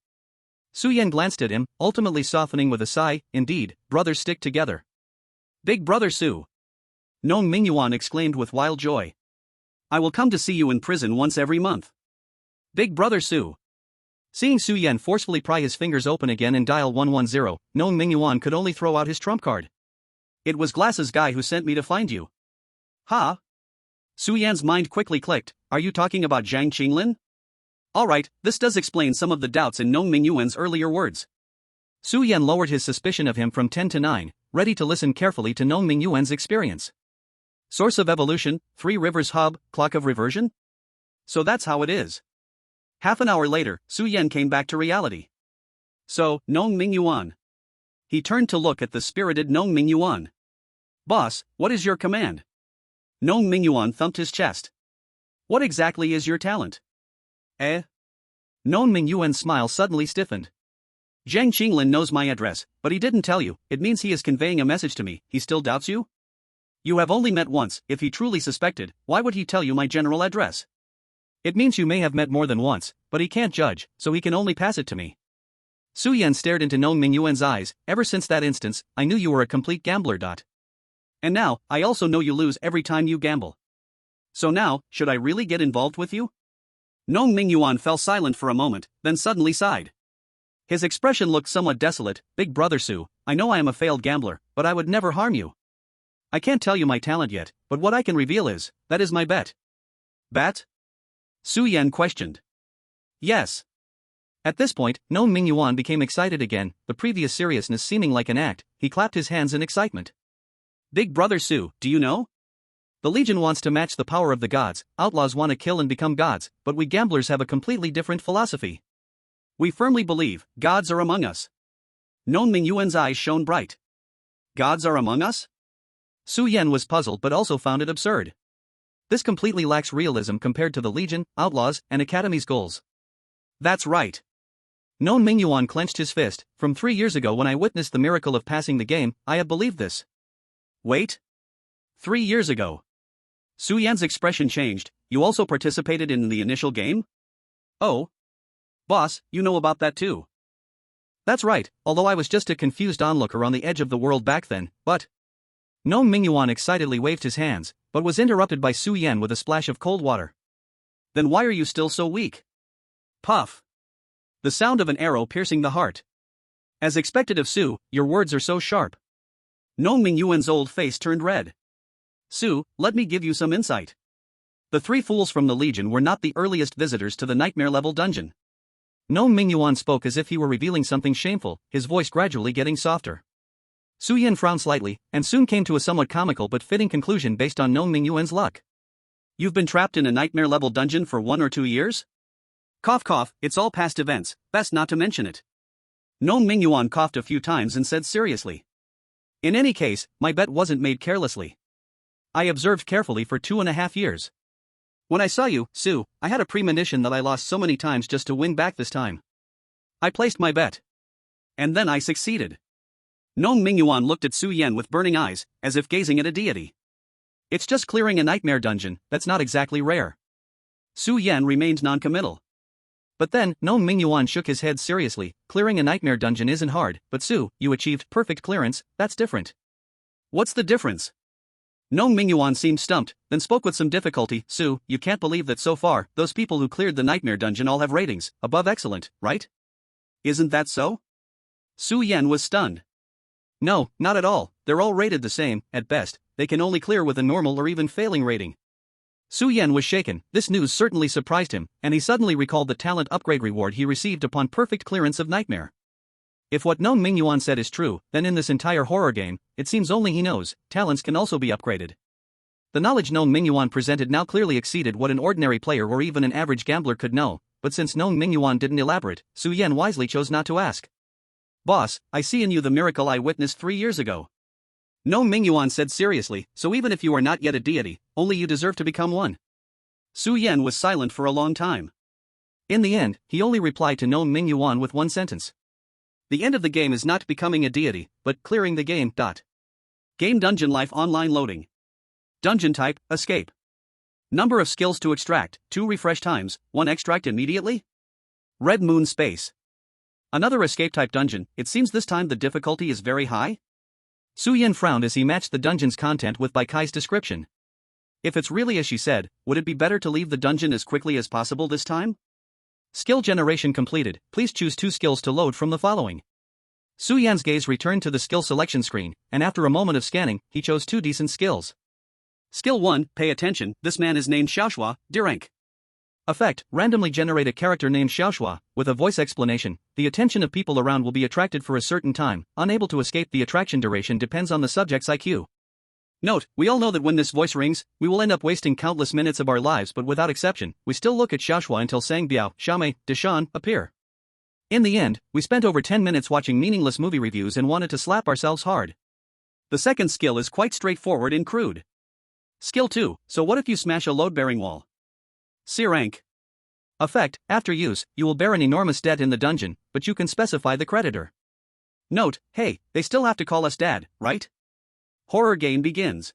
Su Yan glanced at him, ultimately softening with a sigh. Indeed, brothers stick together. Big Brother Su. Nong Mingyuan exclaimed with wild joy. I will come to see you in prison once every month. Big Brother Su. Seeing Su Yan forcefully pry his fingers open again and dial 110, Nong Mingyuan could only throw out his trump card. It was Glasses guy who sent me to find you. Huh? Su Yan's mind quickly clicked. Are you talking about Zhang Qinglin? Alright, this does explain some of the doubts in Nong Mingyuan's earlier words. Su Yan lowered his suspicion of him from 10 to 9, ready to listen carefully to Nong Mingyuan's experience. Source of evolution, Three Rivers Hub, clock of reversion? So that's how it is. Half an hour later, Su Yan came back to reality. So, Nong Mingyuan. He turned to look at the spirited Nong Mingyuan. Boss, what is your command? Nong Mingyuan thumped his chest. What exactly is your talent? Nong Mingyuan's smile suddenly stiffened. Zhang Qinglin knows my address, but he didn't tell you. It means he is conveying a message to me. He still doubts you? You have only met once. If he truly suspected, why would he tell you my general address? It means you may have met more than once, but he can't judge, so he can only pass it to me. Su Yan stared into Nong Mingyuan's eyes. Ever since that instance, I knew you were a complete gambler. And now, I also know you lose every time you gamble. So now, should I really get involved with you? Nong Mingyuan fell silent for a moment, then suddenly sighed. His expression looked somewhat desolate. Big Brother Su, I know I am a failed gambler, but I would never harm you. I can't tell you my talent yet, but what I can reveal is, that is my bet. Bet? Su Yan questioned. Yes. At this point, Nong Mingyuan became excited again, the previous seriousness seeming like an act. He clapped his hands in excitement. Big Brother Su, do you know? The Legion wants to match the power of the gods, outlaws want to kill and become gods, but we gamblers have a completely different philosophy. We firmly believe, gods are among us. Nong Mingyuan's eyes shone bright. Gods are among us? Su Yan was puzzled but also found it absurd. This completely lacks realism compared to the Legion, Outlaws, and Academy's goals. That's right. Nong Mingyuan clenched his fist. From 3 years ago when I witnessed the miracle of passing the game, I have believed this. Wait. 3 years ago. Su Yan's expression changed. You also participated in the initial game? Oh. Boss, you know about that too. That's right, although I was just a confused onlooker on the edge of the world back then, but... Nong Mingyuan excitedly waved his hands, but was interrupted by Su Yan with a splash of cold water. Then why are you still so weak? Puff. The sound of an arrow piercing the heart. As expected of Su, your words are so sharp. Nong Mingyuan's old face turned red. Su, let me give you some insight. The three fools from the Legion were not the earliest visitors to the nightmare-level dungeon. Nong Mingyuan spoke as if he were revealing something shameful, his voice gradually getting softer. Su Yan frowned slightly, and soon came to a somewhat comical but fitting conclusion based on Nong Mingyuan's luck. You've been trapped in a nightmare-level dungeon for 1 or 2 years? Cough cough, it's all past events, best not to mention it. Nong Mingyuan coughed a few times and said seriously. In any case, my bet wasn't made carelessly. I observed carefully for 2.5 years. When I saw you, Su, I had a premonition that I lost so many times just to win back this time. I placed my bet. And then I succeeded. Nong Mingyuan looked at Su Yan with burning eyes, as if gazing at a deity. It's just clearing a nightmare dungeon, that's not exactly rare. Su Yan remained non-committal. But then, Nong Mingyuan shook his head seriously. Clearing a nightmare dungeon isn't hard, but Su, you achieved perfect clearance, that's different. What's the difference? Nong Mingyuan seemed stumped, then spoke with some difficulty. Su, you can't believe that so far, those people who cleared the nightmare dungeon all have ratings, above excellent, right? Isn't that so? Su Yan was stunned. No, not at all, they're all rated the same, at best, they can only clear with a normal or even failing rating. Su Yan was shaken, this news certainly surprised him, and he suddenly recalled the talent upgrade reward he received upon perfect clearance of Nightmare. If what Nong Mingyuan said is true, then in this entire horror game, it seems only he knows, talents can also be upgraded. The knowledge Nong Mingyuan presented now clearly exceeded what an ordinary player or even an average gambler could know, but since Nong Mingyuan didn't elaborate, Su Yan wisely chose not to ask. Boss, I see in you the miracle I witnessed 3 years ago. Nong Mingyuan said seriously, so even if you are not yet a deity, only you deserve to become one. Su Yan was silent for a long time. In the end, he only replied to Nong Mingyuan with one sentence. The end of the game is not becoming a deity, but clearing the game. Game Dungeon Life Online loading. Dungeon type, escape. Number of skills to extract, 2 refresh times, 1 extract immediately? Red Moon Space. Another escape type dungeon, it seems this time the difficulty is very high? Su Yan frowned as he matched the dungeon's content with Bai Kai's description. If it's really as she said, would it be better to leave the dungeon as quickly as possible this time? Skill generation completed, please choose 2 skills to load from the following. Su Yan's gaze returned to the skill selection screen, and after a moment of scanning, he chose 2 decent skills. Skill 1, pay attention, this man is named Xiaoshua, Dirank. Effect, randomly generate a character named Xiaoshua, with a voice explanation. The attention of people around will be attracted for a certain time, unable to escape. The attraction duration depends on the subject's IQ. Note, we all know that when this voice rings, we will end up wasting countless minutes of our lives, but without exception, we still look at Xiaoshua until Sang Biao, Xiaomei, Deshan appear. In the end, we spent over 10 minutes watching meaningless movie reviews and wanted to slap ourselves hard. The second skill is quite straightforward and crude. Skill 2, so what if you smash a load-bearing wall? C rank. Effect, after use, you will bear an enormous debt in the dungeon, but you can specify the creditor. Note, hey, they still have to call us dad, right? Horror game begins.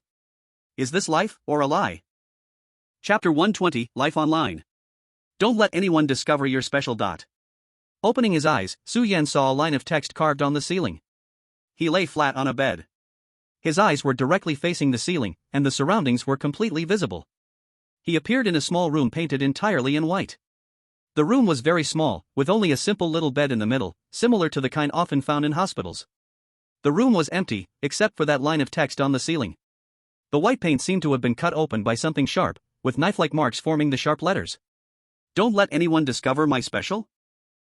Is this life, or a lie? Chapter 120, Life Online. Don't let anyone discover your special dot. Opening his eyes, Su Yan saw a line of text carved on the ceiling. He lay flat on a bed. His eyes were directly facing the ceiling, and the surroundings were completely visible. He appeared in a small room painted entirely in white. The room was very small, with only a simple little bed in the middle, similar to the kind often found in hospitals. The room was empty, except for that line of text on the ceiling. The white paint seemed to have been cut open by something sharp, with knife-like marks forming the sharp letters. Don't let anyone discover my special?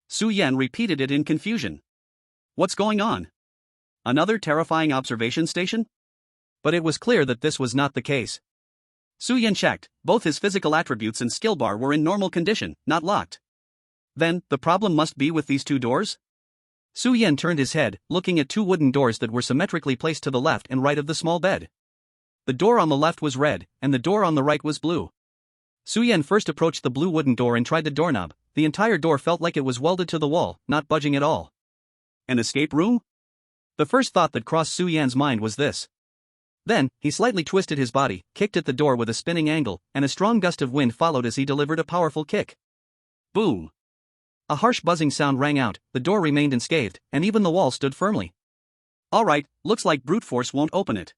Su Yan repeated it in confusion. What's going on? Another terrifying observation station? But it was clear that this was not the case. Su Yan checked, both his physical attributes and skill bar were in normal condition, not locked. Then, the problem must be with these 2 doors? Su Yan turned his head, looking at 2 wooden doors that were symmetrically placed to the left and right of the small bed. The door on the left was red, and the door on the right was blue. Su Yan first approached the blue wooden door and tried the doorknob. The entire door felt like it was welded to the wall, not budging at all. An escape room? The first thought that crossed Su Yan's mind was this. Then, he slightly twisted his body, kicked at the door with a spinning angle, and a strong gust of wind followed as he delivered a powerful kick. Boom! A harsh buzzing sound rang out, the door remained unscathed, and even the wall stood firmly. Alright, looks like brute force won't open it.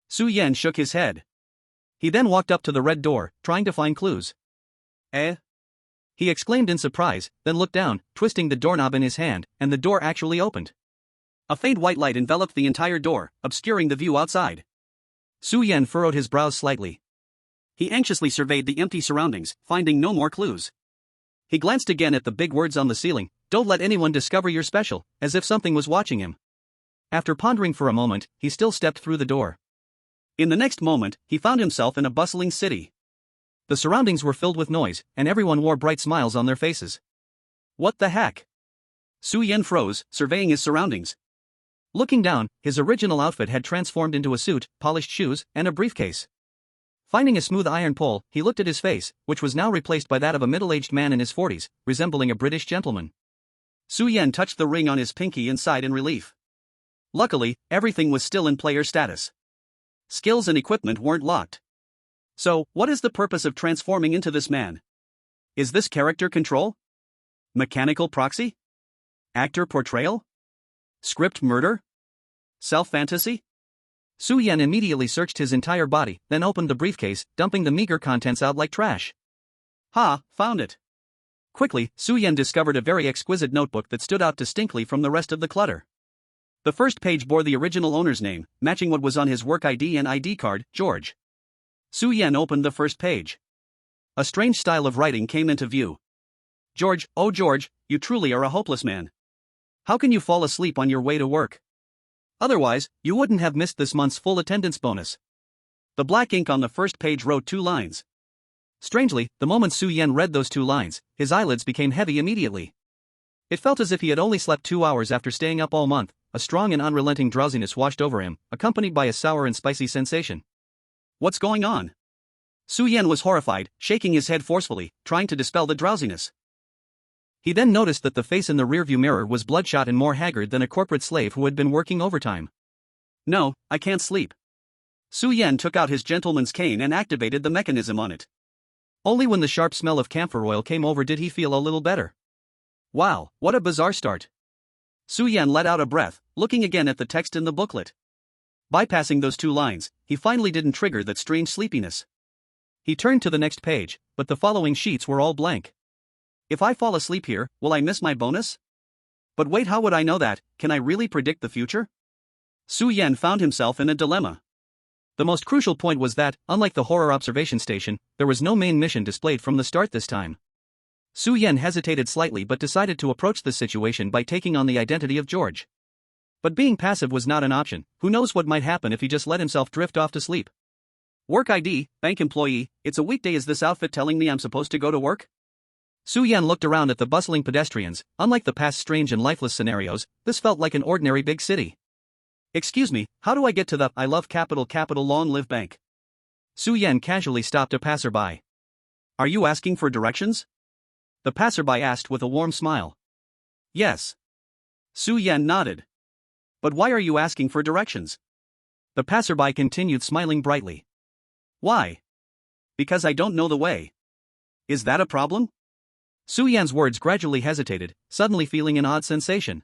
Su Yan shook his head. He then walked up to the red door, trying to find clues. He exclaimed in surprise, then looked down, twisting the doorknob in his hand, and the door actually opened. A faint white light enveloped the entire door, obscuring the view outside. Su Yan furrowed his brows slightly. He anxiously surveyed the empty surroundings, finding no more clues. He glanced again at the big words on the ceiling, "Don't let anyone discover you're special," as if something was watching him. After pondering for a moment, he still stepped through the door. In the next moment, he found himself in a bustling city. The surroundings were filled with noise, and everyone wore bright smiles on their faces. What the heck? Su Yan froze, surveying his surroundings. Looking down, his original outfit had transformed into a suit, polished shoes, and a briefcase. Finding a smooth iron pole, he looked at his face, which was now replaced by that of a middle-aged man in his 40s, resembling a British gentleman. Su Yan touched the ring on his pinky and sighed in relief. Luckily, everything was still in player status. Skills and equipment weren't locked. So, what is the purpose of transforming into this man? Is this character control? Mechanical proxy? Actor portrayal? Script murder? Self-fantasy? Su Yan immediately searched his entire body, then opened the briefcase, dumping the meager contents out like trash. Ha, found it. Quickly, Su Yan discovered a very exquisite notebook that stood out distinctly from the rest of the clutter. The first page bore the original owner's name, matching what was on his work ID and ID card, George. Su Yan opened the first page. A strange style of writing came into view. George, oh George, you truly are a hopeless man. How can you fall asleep on your way to work? Otherwise, you wouldn't have missed this month's full attendance bonus. The black ink on the first page wrote 2 lines. Strangely, the moment Su Yan read those 2 lines, his eyelids became heavy immediately. It felt as if he had only slept 2 hours after staying up all month. A strong and unrelenting drowsiness washed over him, accompanied by a sour and spicy sensation. What's going on? Su Yan was horrified, shaking his head forcefully, trying to dispel the drowsiness. He then noticed that the face in the rearview mirror was bloodshot and more haggard than a corporate slave who had been working overtime. No, I can't sleep. Su Yan took out his gentleman's cane and activated the mechanism on it. Only when the sharp smell of camphor oil came over did he feel a little better. Wow, what a bizarre start. Su Yan let out a breath, looking again at the text in the booklet. Bypassing those 2 lines, he finally didn't trigger that strange sleepiness. He turned to the next page, but the following sheets were all blank. If I fall asleep here, will I miss my bonus? But wait, how would I know that? Can I really predict the future? Su Yan found himself in a dilemma. The most crucial point was that, unlike the horror observation station, there was no main mission displayed from the start this time. Su Yan hesitated slightly but decided to approach the situation by taking on the identity of George. But being passive was not an option. Who knows what might happen if he just let himself drift off to sleep? Work ID, bank employee, it's a weekday. Is this outfit telling me I'm supposed to go to work? Su Yan looked around at the bustling pedestrians. Unlike the past strange and lifeless scenarios, this felt like an ordinary big city. Excuse me, how do I get to the I love capital long live bank? Su Yan casually stopped a passerby. Are you asking for directions? The passerby asked with a warm smile. Yes. Su Yan nodded. But why are you asking for directions? The passerby continued, smiling brightly. Why? Because I don't know the way. Is that a problem? Su Yan's words gradually hesitated, suddenly feeling an odd sensation.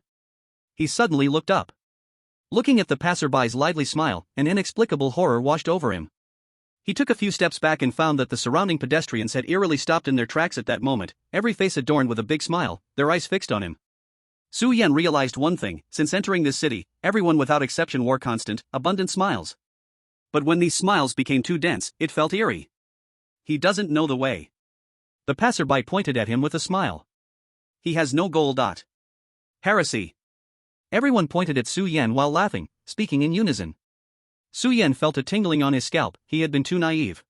He suddenly looked up. Looking at the passerby's lively smile, an inexplicable horror washed over him. He took a few steps back and found that the surrounding pedestrians had eerily stopped in their tracks at that moment, every face adorned with a big smile, their eyes fixed on him. Su Yan realized one thing: since entering this city, everyone without exception wore constant, abundant smiles. But when these smiles became too dense, it felt eerie. He doesn't know the way. The passerby pointed at him with a smile. He has no goal. Heresy. Everyone pointed at Su Yan while laughing, speaking in unison. Su Yan felt a tingling on his scalp. He had been too naive.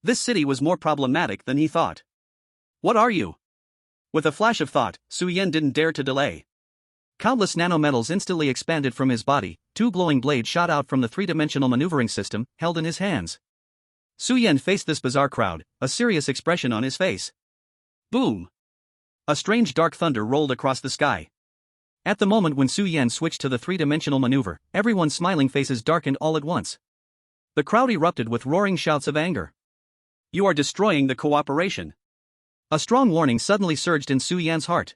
This city was more problematic than he thought. What are you? With a flash of thought, Su Yan didn't dare to delay. Countless nanometals instantly expanded from his body. 2 glowing blades shot out from the 3-dimensional maneuvering system, held in his hands. Su Yan faced this bizarre crowd, a serious expression on his face. Boom! A strange dark thunder rolled across the sky. At the moment when Su Yan switched to the 3-dimensional maneuver, everyone's smiling faces darkened all at once. The crowd erupted with roaring shouts of anger. You are destroying the cooperation. A strong warning suddenly surged in Su Yan's heart.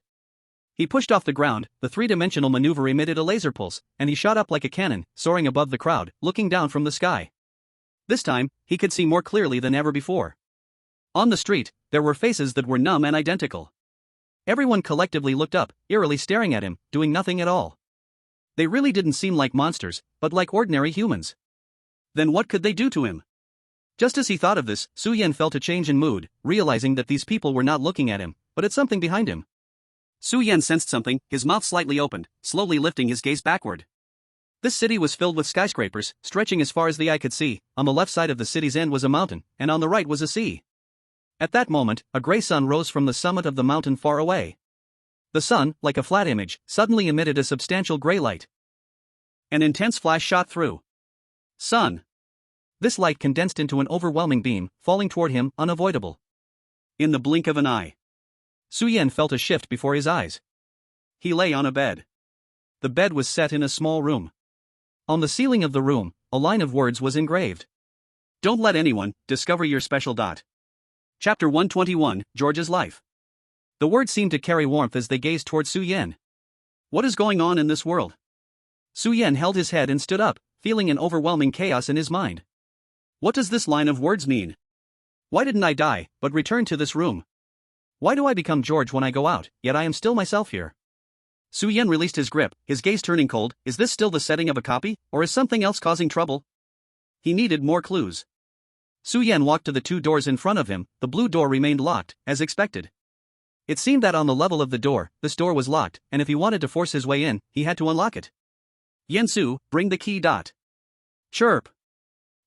He pushed off the ground. The 3-dimensional maneuver emitted a laser pulse, and he shot up like a cannon, soaring above the crowd, looking down from the sky. This time, he could see more clearly than ever before. On the street, there were faces that were numb and identical. Everyone collectively looked up, eerily staring at him, doing nothing at all. They really didn't seem like monsters, but like ordinary humans. Then what could they do to him? Just as he thought of this, Su Yan felt a change in mood, realizing that these people were not looking at him, but at something behind him. Su Yan sensed something, his mouth slightly opened, slowly lifting his gaze backward. This city was filled with skyscrapers, stretching as far as the eye could see. On the left side of the city's end was a mountain, and on the right was a sea. At that moment, a gray sun rose from the summit of the mountain far away. The sun, like a flat image, suddenly emitted a substantial gray light. An intense flash shot through. Sun. This light condensed into an overwhelming beam, falling toward him, unavoidable. In the blink of an eye, Su Yan felt a shift before his eyes. He lay on a bed. The bed was set in a small room. On the ceiling of the room, a line of words was engraved. Don't let anyone discover your special dot. Chapter 121, George's Life. The words seemed to carry warmth as they gazed toward Su Yan. What is going on in this world? Su Yan held his head and stood up, feeling an overwhelming chaos in his mind. What does this line of words mean? Why didn't I die, but return to this room? Why do I become George when I go out, yet I am still myself here? Su Yan released his grip, his gaze turning cold. Is this still the setting of a copy, or is something else causing trouble? He needed more clues. Su Yan walked to the two doors in front of him. The blue door remained locked, as expected. It seemed that on the level of the door, this door was locked, and if he wanted to force his way in, he had to unlock it. Yensu, bring the key. Chirp.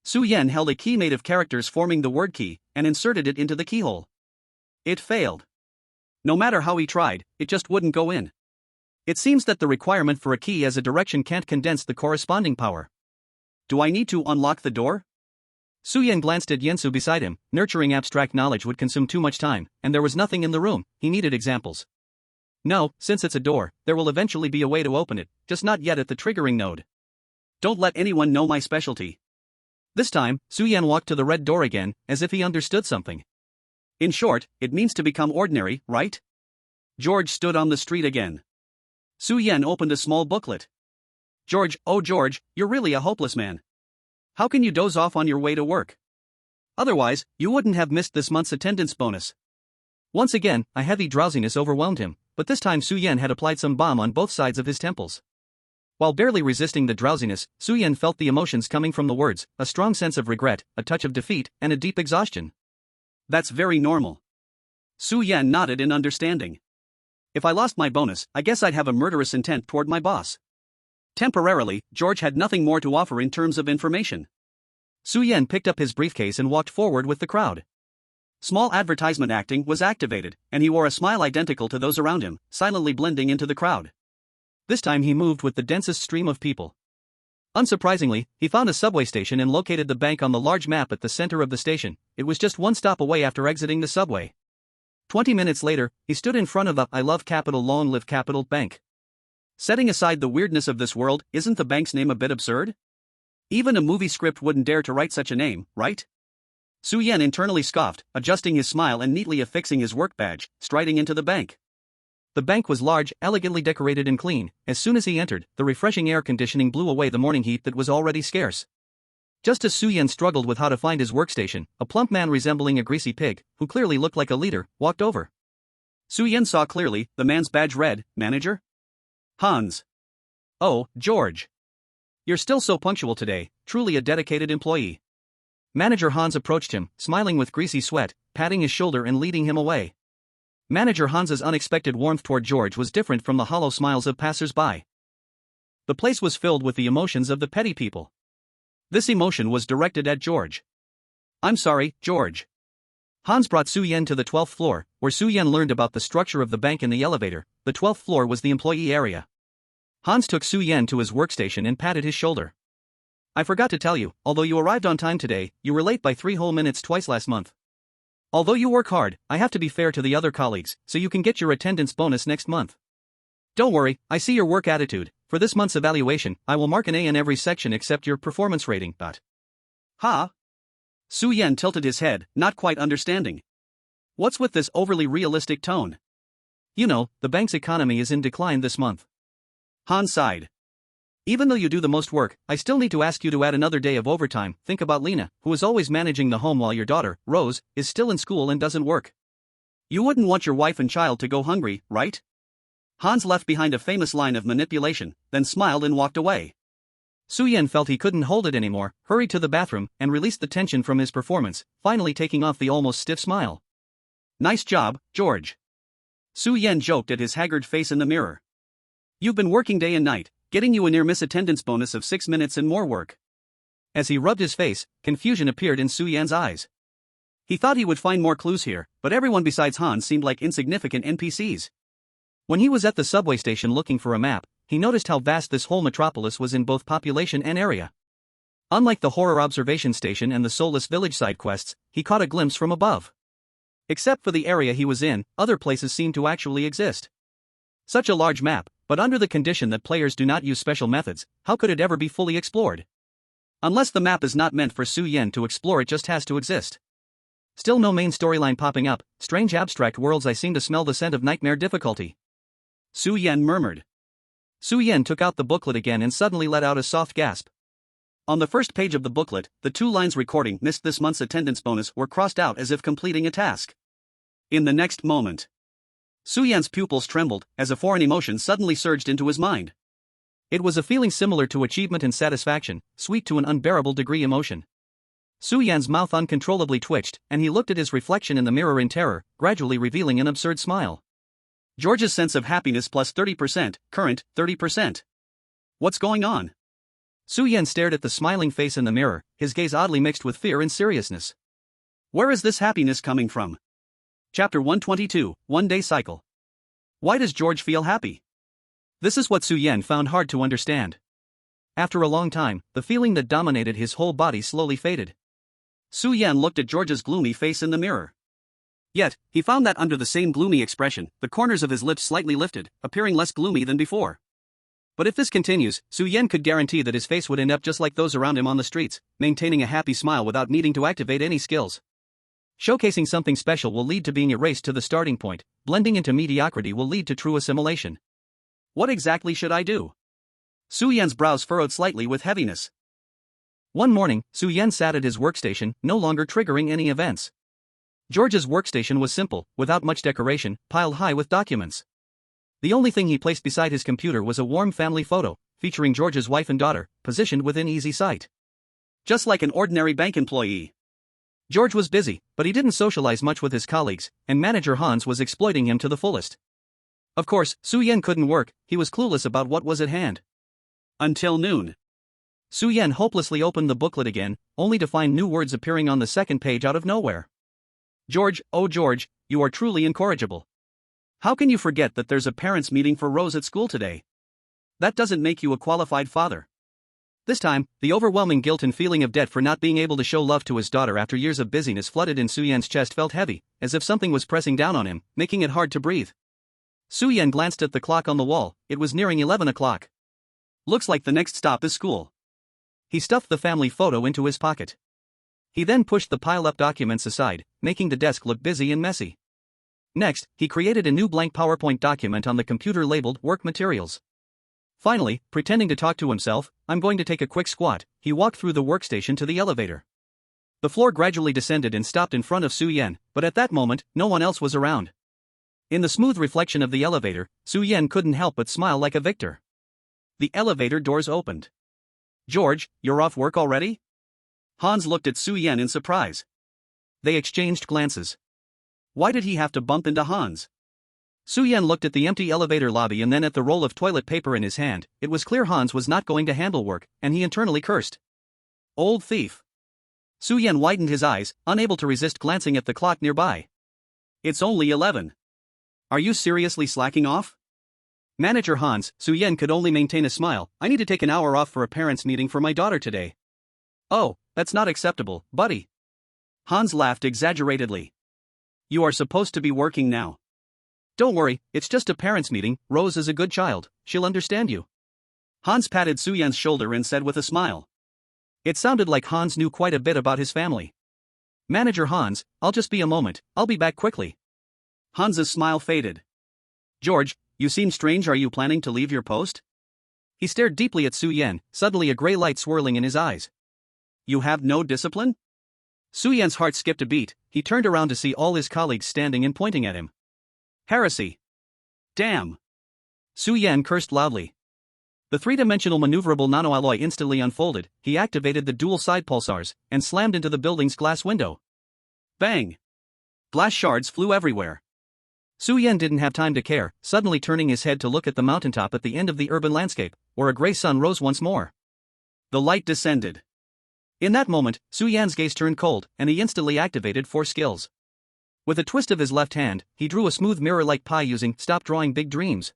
Su Yan held a key made of characters forming the word key, and inserted it into the keyhole. It failed. No matter how he tried, it just wouldn't go in. It seems that the requirement for a key as a direction can't condense the corresponding power. Do I need to unlock the door? Su Yan glanced at Yensu beside him. Nurturing abstract knowledge would consume too much time, and there was nothing in the room. He needed examples. No, since it's a door, there will eventually be a way to open it, just not yet at the triggering node. Don't let anyone know my specialty. This time, Su Yan walked to the red door again, as if he understood something. In short, it means to become ordinary, right? George stood on the street again. Su Yan opened a small booklet. George, oh George, you're really a hopeless man. How can you doze off on your way to work? Otherwise, you wouldn't have missed this month's attendance bonus. Once again, a heavy drowsiness overwhelmed him, but this time Su Yan had applied some balm on both sides of his temples. While barely resisting the drowsiness, Su Yan felt the emotions coming from the words, a strong sense of regret, a touch of defeat, and a deep exhaustion. That's very normal. Su Yan nodded in understanding. If I lost my bonus, I guess I'd have a murderous intent toward my boss. Temporarily, George had nothing more to offer in terms of information. Su Yan picked up his briefcase and walked forward with the crowd. Small advertisement acting was activated, and he wore a smile identical to those around him, silently blending into the crowd. This time he moved with the densest stream of people. Unsurprisingly, he found a subway station and located the bank on the large map at the center of the station. It was just one stop away after exiting the subway. 20 minutes later, he stood in front of the I Love Capital Long Live Capital Bank. Setting aside the weirdness of this world, isn't the bank's name a bit absurd? Even a movie script wouldn't dare to write such a name, right? Su Yan internally scoffed, adjusting his smile and neatly affixing his work badge, striding into the bank. The bank was large, elegantly decorated and clean. As soon as he entered, the refreshing air conditioning blew away the morning heat that was already scarce. Just as Su Yan struggled with how to find his workstation, a plump man resembling a greasy pig, who clearly looked like a leader, walked over. Su Yan saw clearly, the man's badge read, Manager? Hans. Oh, George. You're still so punctual today, truly a dedicated employee. Manager Hans approached him, smiling with greasy sweat, patting his shoulder and leading him away. Manager Hans's unexpected warmth toward George was different from the hollow smiles of passers-by. The place was filled with the emotions of the petty people. This emotion was directed at George. I'm sorry, George. Hans brought Su Yan to the 12th floor, where Su Yan learned about the structure of the bank in the elevator. The 12th floor was the employee area. Hans took Su Yan to his workstation and patted his shoulder. I forgot to tell you, although you arrived on time today, you were late by 3 whole minutes twice last month. Although you work hard, I have to be fair to the other colleagues, so you can get your attendance bonus next month. Don't worry, I see your work attitude. For this month's evaluation, I will mark an A in every section except your performance rating. Ha? Su Yan tilted his head, not quite understanding. What's with this overly realistic tone? You know, the bank's economy is in decline this month. Han sighed. Even though you do the most work, I still need to ask you to add another day of overtime. Think about Lena, who is always managing the home while your daughter, Rose, is still in school and doesn't work. You wouldn't want your wife and child to go hungry, right? Hans left behind a famous line of manipulation, then smiled and walked away. Su-Yen felt he couldn't hold it anymore, hurried to the bathroom, and released the tension from his performance, finally taking off the almost stiff smile. Nice job, George. Su-Yen joked at his haggard face in the mirror. You've been working day and night, getting you a near-miss attendance bonus of 6 minutes and more work. As he rubbed his face, confusion appeared in Su-Yen's eyes. He thought he would find more clues here, but everyone besides Hans seemed like insignificant NPCs. When he was at the subway station looking for a map, he noticed how vast this whole metropolis was in both population and area. Unlike the horror observation station and the soulless village side quests, he caught a glimpse from above. Except for the area he was in, other places seemed to actually exist. Such a large map, but under the condition that players do not use special methods, how could it ever be fully explored? Unless the map is not meant for Su-Yen to explore, it just has to exist. Still no main storyline popping up, strange abstract worlds. I seem to smell the scent of nightmare difficulty. Su-Yen murmured. Su-Yen took out the booklet again and suddenly let out a soft gasp. On the first page of the booklet, the 2 lines recording missed this month's attendance bonus were crossed out as if completing a task. In the next moment, Su-Yen's pupils trembled as a foreign emotion suddenly surged into his mind. It was a feeling similar to achievement and satisfaction, sweet to an unbearable degree emotion. Su-Yen's mouth uncontrollably twitched, and he looked at his reflection in the mirror in terror, gradually revealing an absurd smile. George's sense of happiness plus 30%, current, 30%. What's going on? Su-Yen stared at the smiling face in the mirror, his gaze oddly mixed with fear and seriousness. Where is this happiness coming from? Chapter 122, One-Day Cycle. Why does George feel happy? This is what Su-Yen found hard to understand. After a long time, the feeling that dominated his whole body slowly faded. Su-Yen looked at George's gloomy face in the mirror. Yet, he found that under the same gloomy expression, the corners of his lips slightly lifted, appearing less gloomy than before. But if this continues, Su-Yen could guarantee that his face would end up just like those around him on the streets, maintaining a happy smile without needing to activate any skills. Showcasing something special will lead to being erased to the starting point, blending into mediocrity will lead to true assimilation. What exactly should I do? Su-Yen's brows furrowed slightly with heaviness. One morning, Su-Yen sat at his workstation, no longer triggering any events. George's workstation was simple, without much decoration, piled high with documents. The only thing he placed beside his computer was a warm family photo, featuring George's wife and daughter, positioned within easy sight. Just like an ordinary bank employee. George was busy, but he didn't socialize much with his colleagues, and manager Hans was exploiting him to the fullest. Of course, Su-Yen couldn't work, he was clueless about what was at hand. Until noon. Su-Yen hopelessly opened the booklet again, only to find new words appearing on the second page out of nowhere. George, oh George, you are truly incorrigible. How can you forget that there's a parents' meeting for Rose at school today? That doesn't make you a qualified father. This time, the overwhelming guilt and feeling of debt for not being able to show love to his daughter after years of busyness flooded in Su-Yen's chest felt heavy, as if something was pressing down on him, making it hard to breathe. Su-Yen glanced at the clock on the wall, it was nearing 11 o'clock. Looks like the next stop is school. He stuffed the family photo into his pocket. He then pushed the piled-up documents aside, making the desk look busy and messy. Next, he created a new blank PowerPoint document on the computer labeled Work Materials. Finally, pretending to talk to himself, I'm going to take a quick squat, he walked through the workstation to the elevator. The floor gradually descended and stopped in front of Su-Yen, but at that moment, no one else was around. In the smooth reflection of the elevator, Su-Yen couldn't help but smile like a victor. The elevator doors opened. George, you're off work already? Hans looked at Su-Yen in surprise. They exchanged glances. Why did he have to bump into Hans? Su-Yen looked at the empty elevator lobby and then at the roll of toilet paper in his hand. It was clear Hans was not going to handle work, and he internally cursed. Old thief. Su-Yen widened his eyes, unable to resist glancing at the clock nearby. It's only 11. Are you seriously slacking off? Manager Hans, Su-Yen could only maintain a smile. I need to take an hour off for a parents' meeting for my daughter today. Oh, that's not acceptable, buddy. Hans laughed exaggeratedly. You are supposed to be working now. Don't worry, it's just a parents' meeting. Rose is a good child, she'll understand you. Hans patted Su-Yen's shoulder and said with a smile. It sounded like Hans knew quite a bit about his family. Manager Hans, I'll just be a moment, I'll be back quickly. Hans's smile faded. George, you seem strange. Are you planning to leave your post? He stared deeply at Su Yan, suddenly a gray light swirling in his eyes. You have no discipline? Su Yan's heart skipped a beat. He turned around to see all his colleagues standing and pointing at him. Heresy. Damn. Su Yan cursed loudly. The three-dimensional maneuverable nanoalloy instantly unfolded. He activated the dual side pulsars and slammed into the building's glass window. Bang. Glass shards flew everywhere. Su Yan didn't have time to care, suddenly turning his head to look at the mountaintop at the end of the urban landscape, where a gray sun rose once more. The light descended. In that moment, Su Yan's gaze turned cold, and he instantly activated 4 skills. With a twist of his left hand, he drew a smooth mirror-like pie using Stop Drawing Big Dreams.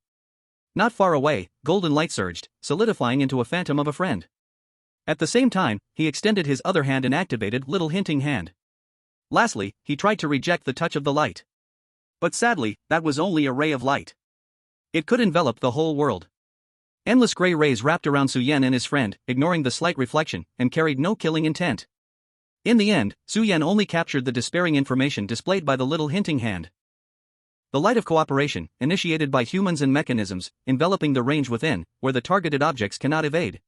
Not far away, golden light surged, solidifying into a phantom of a friend. At the same time, he extended his other hand and activated Little Hinting Hand. Lastly, he tried to reject the touch of the light. But sadly, that was only a ray of light. It could envelop the whole world. Endless gray rays wrapped around Su Yan and his friend, ignoring the slight reflection, and carried no killing intent. In the end, Su Yan only captured the despairing information displayed by the Little Hinting Hand. The light of cooperation, initiated by humans and mechanisms, enveloping the range within, where the targeted objects cannot evade.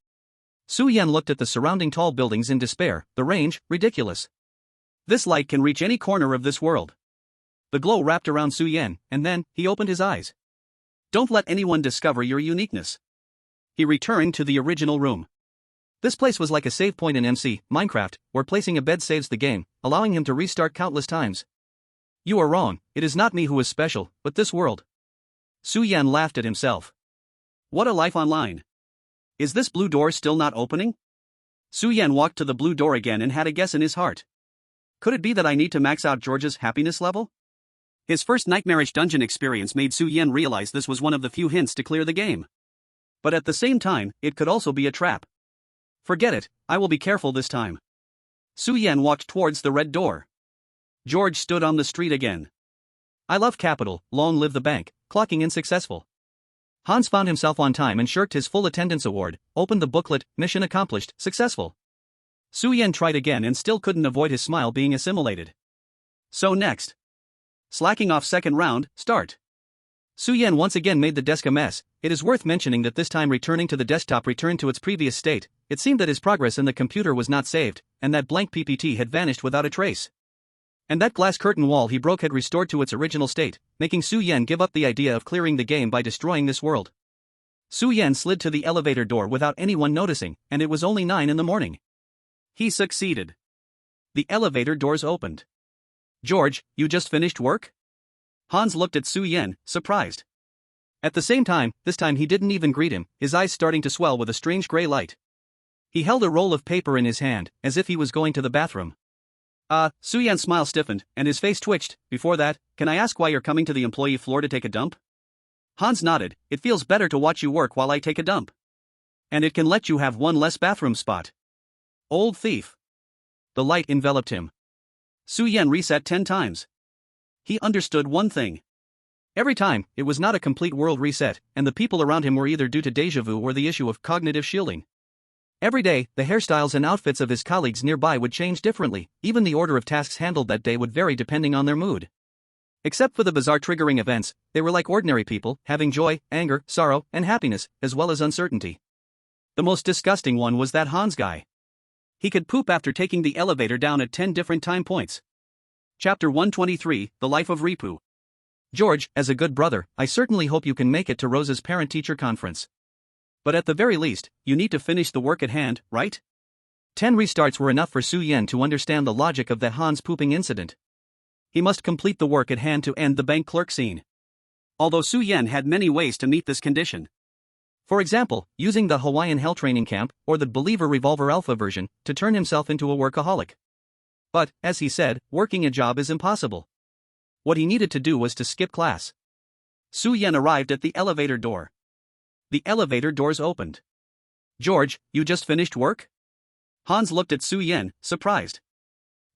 Su Yan looked at the surrounding tall buildings in despair. The range, ridiculous. This light can reach any corner of this world. The glow wrapped around Su Yan, and then, he opened his eyes. Don't let anyone discover your uniqueness. He returned to the original room. This place was like a save point in MC, Minecraft, where placing a bed saves the game, allowing him to restart countless times. You are wrong, it is not me who is special, but this world. Su Yan laughed at himself. What a life online. Is this blue door still not opening? Su Yan walked to the blue door again and had a guess in his heart. Could it be that I need to max out George's happiness level? His first nightmarish dungeon experience made Su Yan realize this was one of the few hints to clear the game. But at the same time, it could also be a trap. Forget it, I will be careful this time. Su Yan walked towards the red door. George stood on the street again. I love capital, long live the bank, clocking in successful. Hans found himself on time and shirked his full attendance award, opened the booklet, mission accomplished, successful. Su Yan tried again and still couldn't avoid his smile being assimilated. So next. Slacking off second round, start. Su Yan once again made the desk a mess. It is worth mentioning that this time returning to the desktop returned to its previous state. It seemed that his progress in the computer was not saved, and that blank PPT had vanished without a trace. And that glass curtain wall he broke had restored to its original state, making Su Yan give up the idea of clearing the game by destroying this world. Su Yan slid to the elevator door without anyone noticing, and it was only 9 in the morning. He succeeded. The elevator doors opened. George, you just finished work? Hans looked at Su Yan, surprised. At the same time, this time he didn't even greet him, his eyes starting to swell with a strange gray light. He held a roll of paper in his hand, as if he was going to the bathroom. Su Yan's smile stiffened, and his face twitched. Before that, can I ask why you're coming to the employee floor to take a dump? Hans nodded. It feels better to watch you work while I take a dump. And it can let you have one less bathroom spot. Old thief. The light enveloped him. Su Yan reset 10 times. He understood one thing. Every time, it was not a complete world reset, and the people around him were either due to déjà vu or the issue of cognitive shielding. Every day, the hairstyles and outfits of his colleagues nearby would change differently, even the order of tasks handled that day would vary depending on their mood. Except for the bizarre triggering events, they were like ordinary people, having joy, anger, sorrow, and happiness, as well as uncertainty. The most disgusting one was that Hans guy. He could poop after taking the elevator down at 10 different time points. Chapter 123, The Life of Ripu. George, as a good brother, I certainly hope you can make it to Rose's parent-teacher conference. But at the very least, you need to finish the work at hand, right? 10 restarts were enough for Su Yan to understand the logic of that Hans pooping incident. He must complete the work at hand to end the bank clerk scene. Although Su Yan had many ways to meet this condition. For example, using the Hawaiian Hell Training Camp, or the Believer Revolver Alpha version, to turn himself into a workaholic. But, as he said, working a job is impossible. What he needed to do was to skip class. Su Yan arrived at the elevator door. The elevator doors opened. George, you just finished work? Hans looked at Su Yan, surprised.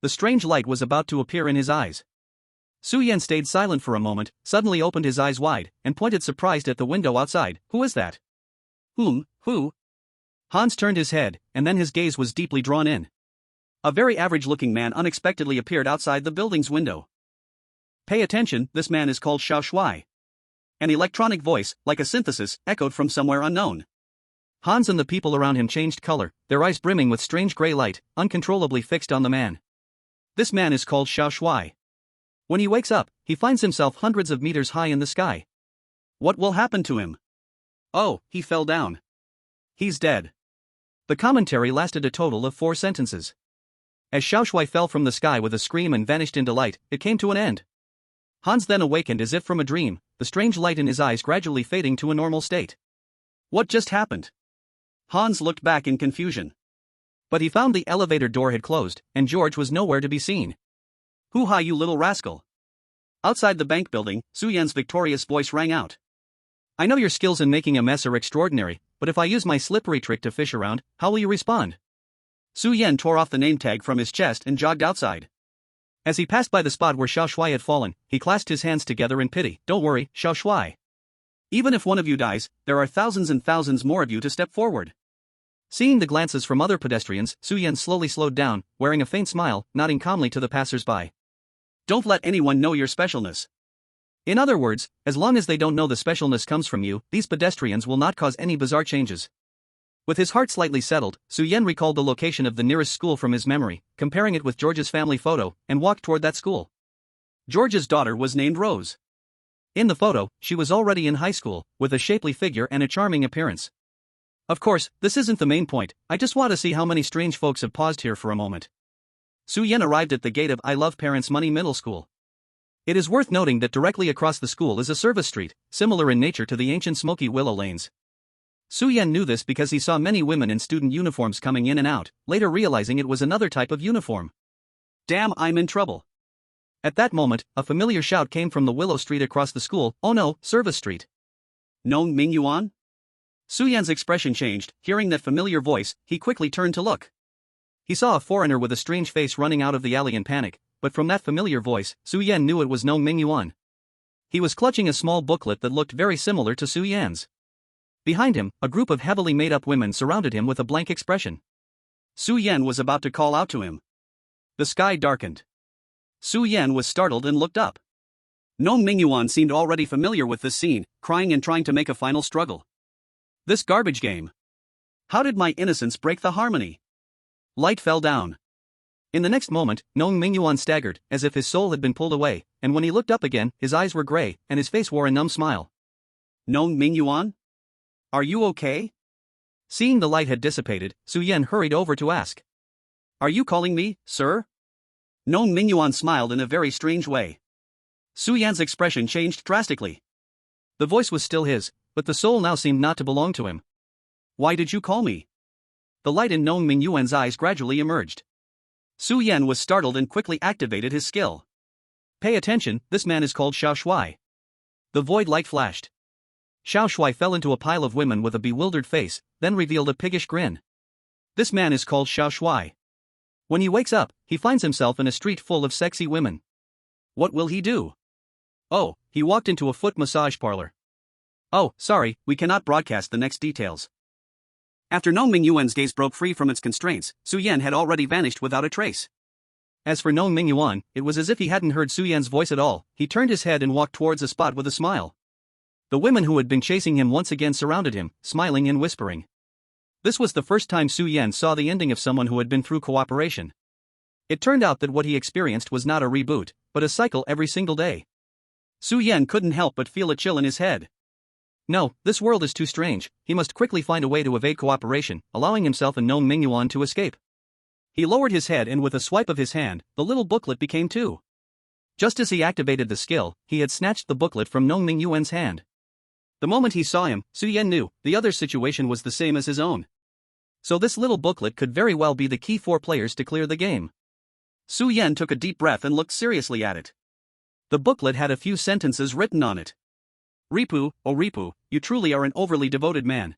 The strange light was about to appear in his eyes. Su Yan stayed silent for a moment, suddenly opened his eyes wide, and pointed surprised at the window outside. Who is that? Who? Hans turned his head, and then his gaze was deeply drawn in. A very average-looking man unexpectedly appeared outside the building's window. Pay attention, this man is called Xiao Shui. An electronic voice, like a synthesis, echoed from somewhere unknown. Hans and the people around him changed color, their eyes brimming with strange gray light, uncontrollably fixed on the man. This man is called Xiao Shuai. When he wakes up, he finds himself hundreds of meters high in the sky. What will happen to him? Oh, he fell down. He's dead. The commentary lasted a total of 4 sentences. As Xiao Shuai fell from the sky with a scream and vanished into light, it came to an end. Hans then awakened as if from a dream, the strange light in his eyes gradually fading to a normal state. What just happened? Hans looked back in confusion. But he found the elevator door had closed, and George was nowhere to be seen. Hoo-ha, you little rascal. Outside the bank building, Su Yan's victorious voice rang out. I know your skills in making a mess are extraordinary, but if I use my slippery trick to fish around, how will you respond? Su Yan tore off the name tag from his chest and jogged outside. As he passed by the spot where Xiao Shuai had fallen, he clasped his hands together in pity. Don't worry, Xiao Shuai. Even if one of you dies, there are thousands and thousands more of you to step forward. Seeing the glances from other pedestrians, Su Yan slowly slowed down, wearing a faint smile, nodding calmly to the passers-by. Don't let anyone know your specialness. In other words, as long as they don't know the specialness comes from you, these pedestrians will not cause any bizarre changes. With his heart slightly settled, Su Yan recalled the location of the nearest school from his memory, comparing it with George's family photo, and walked toward that school. George's daughter was named Rose. In the photo, she was already in high school, with a shapely figure and a charming appearance. Of course, this isn't the main point, I just want to see how many strange folks have paused here for a moment. Su Yan arrived at the gate of I Love Parents Money Middle School. It is worth noting that directly across the school is a service street, similar in nature to the ancient smoky willow lanes. Su Yan knew this because he saw many women in student uniforms coming in and out, later realizing it was another type of uniform. Damn, I'm in trouble. At that moment, a familiar shout came from the willow street across the school. Oh no, service street. Known Ming Yuan? Su Yan's expression changed. Hearing that familiar voice, he quickly turned to look. He saw a foreigner with a strange face running out of the alley in panic, but from that familiar voice, Su Yan knew it was no Ming Yuan. He was clutching a small booklet that looked very similar to Su Yan's. Behind him, a group of heavily made-up women surrounded him with a blank expression. Su Yan was about to call out to him. The sky darkened. Su Yan was startled and looked up. Known Ming Yuan seemed already familiar with this scene, crying and trying to make a final struggle. This garbage game. How did my innocence break the harmony? Light fell down. In the next moment, Known Ming Yuan staggered, as if his soul had been pulled away, and when he looked up again, his eyes were gray, and his face wore a numb smile. Known Ming Yuan? Are you okay? Seeing the light had dissipated, Su Yan hurried over to ask. Are you calling me, sir? Known Ming Yuan smiled in a very strange way. Su Yan's expression changed drastically. The voice was still his, but the soul now seemed not to belong to him. Why did you call me? The light in Known Ming Yuan's eyes gradually emerged. Su Yan was startled and quickly activated his skill. Pay attention, this man is called Xiao Shuai. The void light flashed. Xiao Shuai fell into a pile of women with a bewildered face, then revealed a piggish grin. This man is called Xiao Shuai. When he wakes up, he finds himself in a street full of sexy women. What will he do? Oh, he walked into a foot massage parlor. Oh, sorry, we cannot broadcast the next details. After Known Ming Yuan's gaze broke free from its constraints, Su Yan had already vanished without a trace. As for Known Ming Yuan, it was as if he hadn't heard Su Yan's voice at all. He turned his head and walked towards a spot with a smile. The women who had been chasing him once again surrounded him, smiling and whispering. This was the first time Su Yan saw the ending of someone who had been through cooperation. It turned out that what he experienced was not a reboot, but a cycle every single day. Su Yan couldn't help but feel a chill in his head. No, this world is too strange. He must quickly find a way to evade cooperation, allowing himself and Known Ming Yuan to escape. He lowered his head and with a swipe of his hand, the little booklet became two. Just as he activated the skill, he had snatched the booklet from Known Ming Yuan's hand. The moment he saw him, Su Yan knew the other's situation was the same as his own. So this little booklet could very well be the key for players to clear the game. Su Yan took a deep breath and looked seriously at it. The booklet had a few sentences written on it. Ripu, oh Ripu, you truly are an overly devoted man.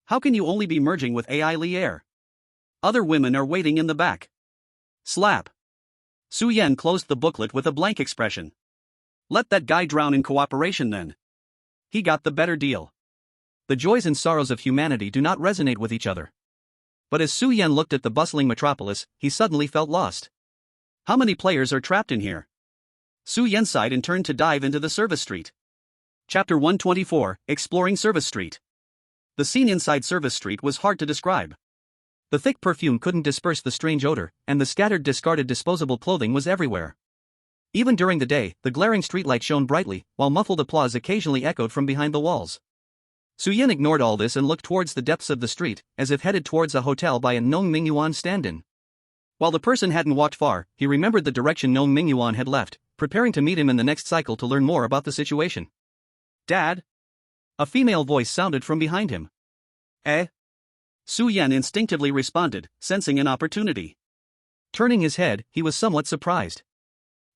How can you only be merging with AI Lier? Other women are waiting in the back. Slap. Su Yan closed the booklet with a blank expression. Let that guy drown in cooperation then. He got the better deal. The joys and sorrows of humanity do not resonate with each other. But as Su Yan looked at the bustling metropolis, he suddenly felt lost. How many players are trapped in here? Su Yan sighed and turned to dive into the service street. Chapter 124, Exploring Service Street. The scene inside Service Street was hard to describe. The thick perfume couldn't disperse the strange odor, and the scattered discarded disposable clothing was everywhere. Even during the day, the glaring streetlight shone brightly, while muffled applause occasionally echoed from behind the walls. Suyin ignored all this and looked towards the depths of the street, as if headed towards a hotel by a Nong Mingyuan stand-in. While the person hadn't walked far, he remembered the direction Nong Mingyuan had left, preparing to meet him in the next cycle to learn more about the situation. Dad? A female voice sounded from behind him. Eh? Suyin instinctively responded, sensing an opportunity. Turning his head, he was somewhat surprised.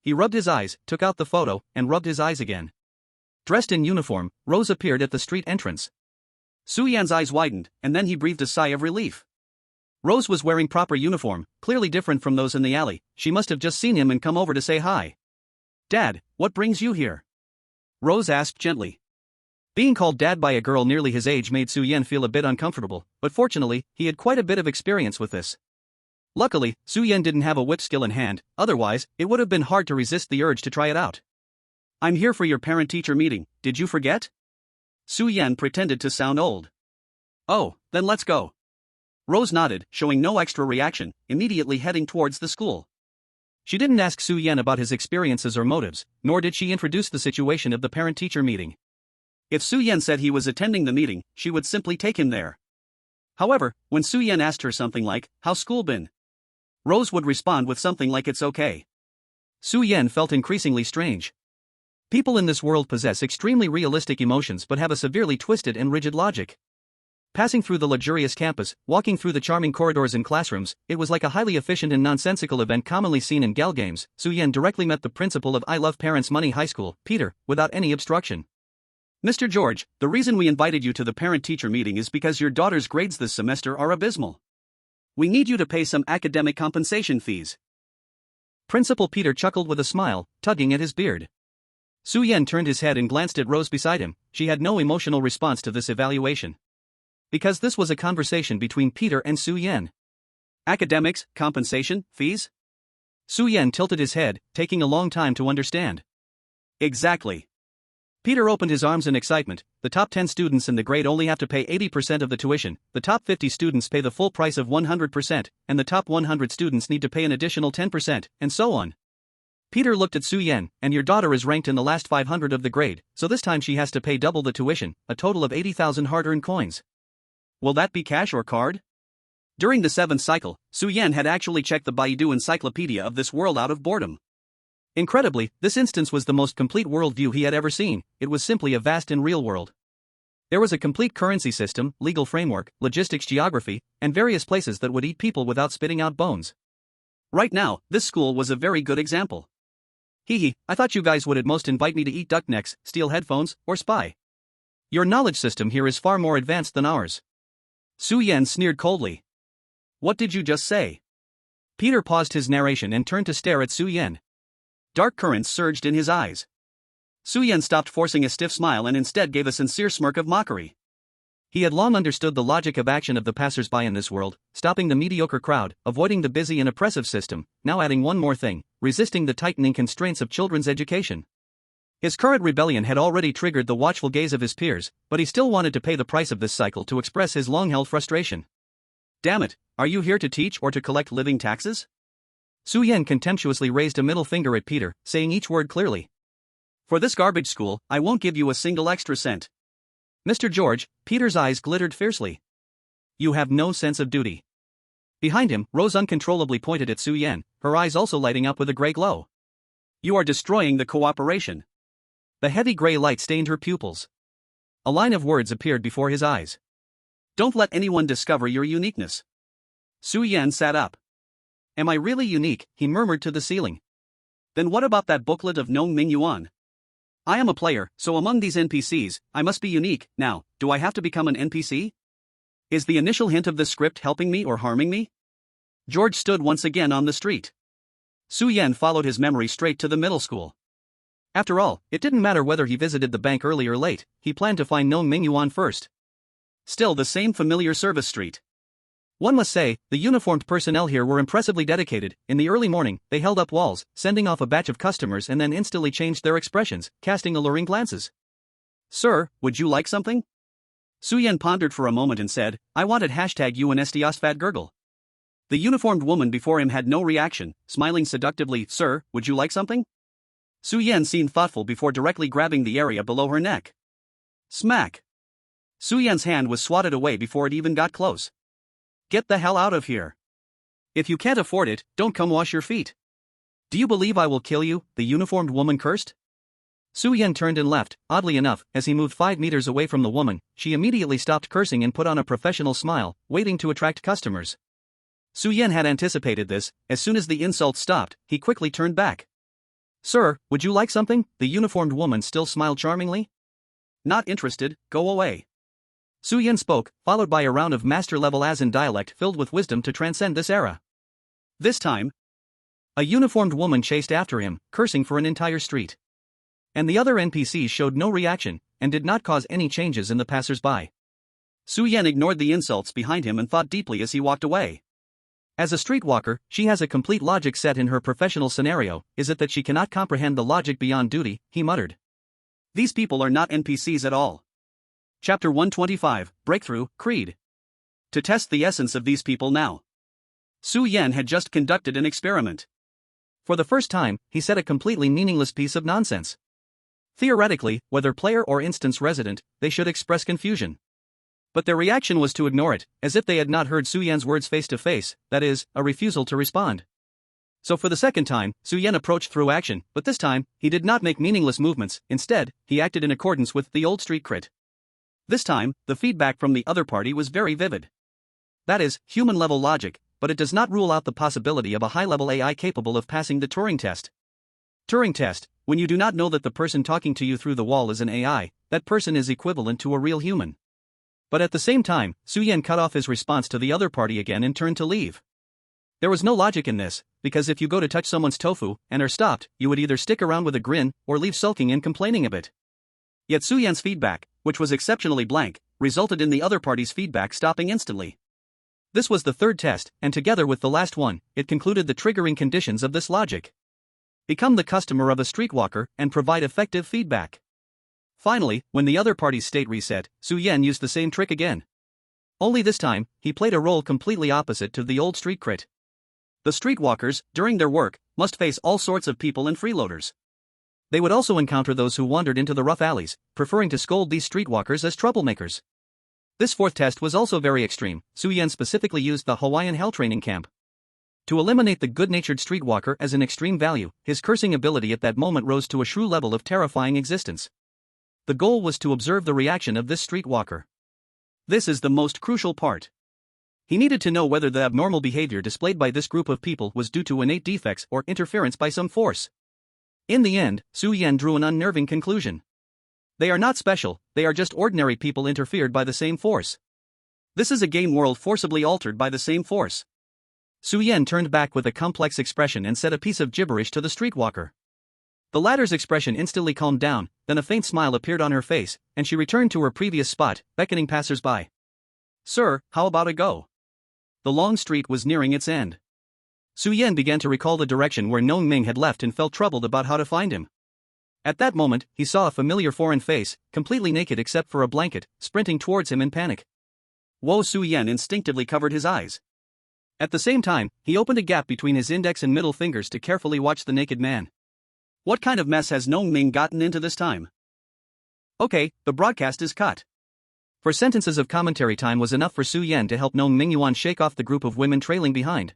He rubbed his eyes, took out the photo, and rubbed his eyes again. Dressed in uniform, Rose appeared at the street entrance. Suyan's eyes widened, and then he breathed a sigh of relief. Rose was wearing proper uniform, clearly different from those in the alley. She must have just seen him and come over to say hi. Dad, what brings you here? Rose asked gently. Being called dad by a girl nearly his age made Suyin feel a bit uncomfortable, but fortunately, he had quite a bit of experience with this. Luckily, Suyin didn't have a whip skill in hand, otherwise, it would have been hard to resist the urge to try it out. I'm here for your parent-teacher meeting, did you forget? Suyin pretended to sound old. Oh, then let's go. Rose nodded, showing no extra reaction, immediately heading towards the school. She didn't ask Suyin about his experiences or motives, nor did she introduce the situation of the parent-teacher meeting. If Suyin said he was attending the meeting, she would simply take him there. However, when Suyin asked her something like, "How's school been?" Rose would respond with something like "It's okay." Suyin felt increasingly strange. People in this world possess extremely realistic emotions but have a severely twisted and rigid logic. Passing through the luxurious campus, walking through the charming corridors and classrooms, it was like a highly efficient and nonsensical event commonly seen in gal games. Suyin directly met the principal of I Love Parents Money High School, Peter, without any obstruction. Mr. George, the reason we invited you to the parent-teacher meeting is because your daughter's grades this semester are abysmal. We need you to pay some academic compensation fees. Principal Peter chuckled with a smile, tugging at his beard. Suyin turned his head and glanced at Rose beside him. She had no emotional response to this evaluation. Because this was a conversation between Peter and Suyin. Academics, compensation, fees? Suyin tilted his head, taking a long time to understand. Exactly. Peter opened his arms in excitement. The top 10 students in the grade only have to pay 80% of the tuition, the top 50 students pay the full price of 100%, and the top 100 students need to pay an additional 10%, and so on. Peter looked at Suyin, and your daughter is ranked in the last 500 of the grade, so this time she has to pay double the tuition, a total of 80,000 hard-earned coins. Will that be cash or card? During the 7th cycle, Suyin had actually checked the Baidu encyclopedia of this world out of boredom. Incredibly, this instance was the most complete worldview he had ever seen. It was simply a vast and real world. There was a complete currency system, legal framework, logistics, geography, and various places that would eat people without spitting out bones. Right now, this school was a very good example. Hee, I thought you guys would at most invite me to eat duck necks, steal headphones, or spy. Your knowledge system here is far more advanced than ours. Suyin sneered coldly. What did you just say? Peter paused his narration and turned to stare at Suyin. Dark currents surged in his eyes. Suyin stopped forcing a stiff smile and instead gave a sincere smirk of mockery. He had long understood the logic of action of the passers-by in this world, stopping the mediocre crowd, avoiding the busy and oppressive system, now adding one more thing, resisting the tightening constraints of children's education. His current rebellion had already triggered the watchful gaze of his peers, but he still wanted to pay the price of this cycle to express his long-held frustration. Damn it, are you here to teach or to collect living taxes? Suyin contemptuously raised a middle finger at Peter, saying each word clearly. For this garbage school, I won't give you a single extra cent. Mr. George, Peter's eyes glittered fiercely. You have no sense of duty. Behind him, Rose uncontrollably pointed at Suyin, her eyes also lighting up with a gray glow. You are destroying the cooperation. The heavy gray light stained her pupils. A line of words appeared before his eyes. Don't let anyone discover your uniqueness. Suyin sat up. Am I really unique? He murmured to the ceiling. Then what about that booklet of Nong Mingyuan? I am a player, so among these NPCs, I must be unique. Now, do I have to become an NPC? Is the initial hint of this script helping me or harming me? George stood once again on the street. Suyin followed his memory straight to the middle school. After all, it didn't matter whether he visited the bank early or late, he planned to find Nong Mingyuan first. Still the same familiar service street. One must say, the uniformed personnel here were impressively dedicated. In the early morning, they held up walls, sending off a batch of customers and then instantly changed their expressions, casting alluring glances. Sir, would you like something? Su Yan pondered for a moment and said, I wanted #you and fat gurgle. The uniformed woman before him had no reaction, smiling seductively. Sir, would you like something? Su Yan seemed thoughtful before directly grabbing the area below her neck. Smack! Su Yan's hand was swatted away before it even got close. Get the hell out of here. If you can't afford it, don't come wash your feet. Do you believe I will kill you? The uniformed woman cursed. Su Yan turned and left. Oddly enough, as he moved 5 meters away from the woman, she immediately stopped cursing and put on a professional smile, waiting to attract customers. Su Yan had anticipated this. As soon as the insult stopped, he quickly turned back. Sir, would you like something? The uniformed woman still smiled charmingly. Not interested, go away. Su Yan spoke, followed by a round of master-level Azan dialect filled with wisdom to transcend this era. This time, a uniformed woman chased after him, cursing for an entire street. And the other NPCs showed no reaction, and did not cause any changes in the passers-by. Su Yan ignored the insults behind him and thought deeply as he walked away. As a streetwalker, she has a complete logic set in her professional scenario. Is it that she cannot comprehend the logic beyond duty? He muttered. These people are not NPCs at all. Chapter 125, Breakthrough, Creed. To test the essence of these people now. Su Yan had just conducted an experiment. For the first time, he said a completely meaningless piece of nonsense. Theoretically, whether player or instance resident, they should express confusion. But their reaction was to ignore it, as if they had not heard Su Yan's words face to face, that is, a refusal to respond. So for the second time, Su Yan approached through action, but this time, he did not make meaningless movements. Instead, he acted in accordance with the old street crit. This time, the feedback from the other party was very vivid. That is, human-level logic, but it does not rule out the possibility of a high-level AI capable of passing the Turing test. Turing test: when you do not know that the person talking to you through the wall is an AI, that person is equivalent to a real human. But at the same time, Su Yan cut off his response to the other party again and turned to leave. There was no logic in this, because if you go to touch someone's tofu and are stopped, you would either stick around with a grin or leave sulking and complaining a bit. Yet Su Yan's feedback, which was exceptionally blank, resulted in the other party's feedback stopping instantly. This was the third test, and together with the last one, it concluded the triggering conditions of this logic. Become the customer of a streetwalker and provide effective feedback. Finally, when the other party's state reset, Su Yan used the same trick again. Only this time, he played a role completely opposite to the old street crit. The streetwalkers, during their work, must face all sorts of people and freeloaders. They would also encounter those who wandered into the rough alleys, preferring to scold these streetwalkers as troublemakers. This fourth test was also very extreme. Su Yan specifically used the Hawaiian Hell Training Camp. To eliminate the good-natured streetwalker as an extreme value, his cursing ability at that moment rose to a shrew level of terrifying existence. The goal was to observe the reaction of this streetwalker. This is the most crucial part. He needed to know whether the abnormal behavior displayed by this group of people was due to innate defects or interference by some force. In the end, Su Yan drew an unnerving conclusion. They are not special, they are just ordinary people interfered by the same force. This is a game world forcibly altered by the same force. Su Yan turned back with a complex expression and said a piece of gibberish to the streetwalker. The latter's expression instantly calmed down, then a faint smile appeared on her face, and she returned to her previous spot, beckoning passers-by. Sir, how about a go? The long street was nearing its end. Su Yan began to recall the direction where Nong Ming had left and felt troubled about how to find him. At that moment, he saw a familiar foreign face, completely naked except for a blanket, sprinting towards him in panic. Whoa! Su Yan instinctively covered his eyes. At the same time, he opened a gap between his index and middle fingers to carefully watch the naked man. What kind of mess has Nong Ming gotten into this time? Okay, the broadcast is cut. For sentences of commentary time was enough for Su Yan to help Nong Mingyuan shake off the group of women trailing behind.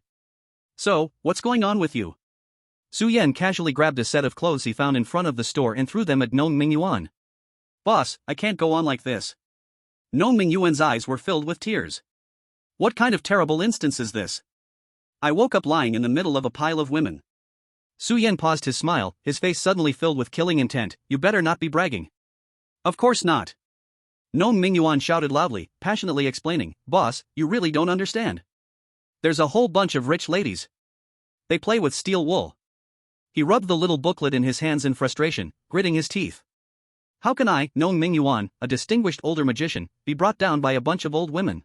So, what's going on with you? Su Yan casually grabbed a set of clothes he found in front of the store and threw them at Nong Mingyuan. Boss, I can't go on like this. Nong Mingyuan's eyes were filled with tears. What kind of terrible instance is this? I woke up lying in the middle of a pile of women. Su Yan paused his smile, his face suddenly filled with killing intent. You better not be bragging. Of course not. Nong Mingyuan shouted loudly, passionately explaining, Boss, you really don't understand. There's a whole bunch of rich ladies. They play with steel wool. He rubbed the little booklet in his hands in frustration, gritting his teeth. How can I, Nong Mingyuan, a distinguished older magician, be brought down by a bunch of old women?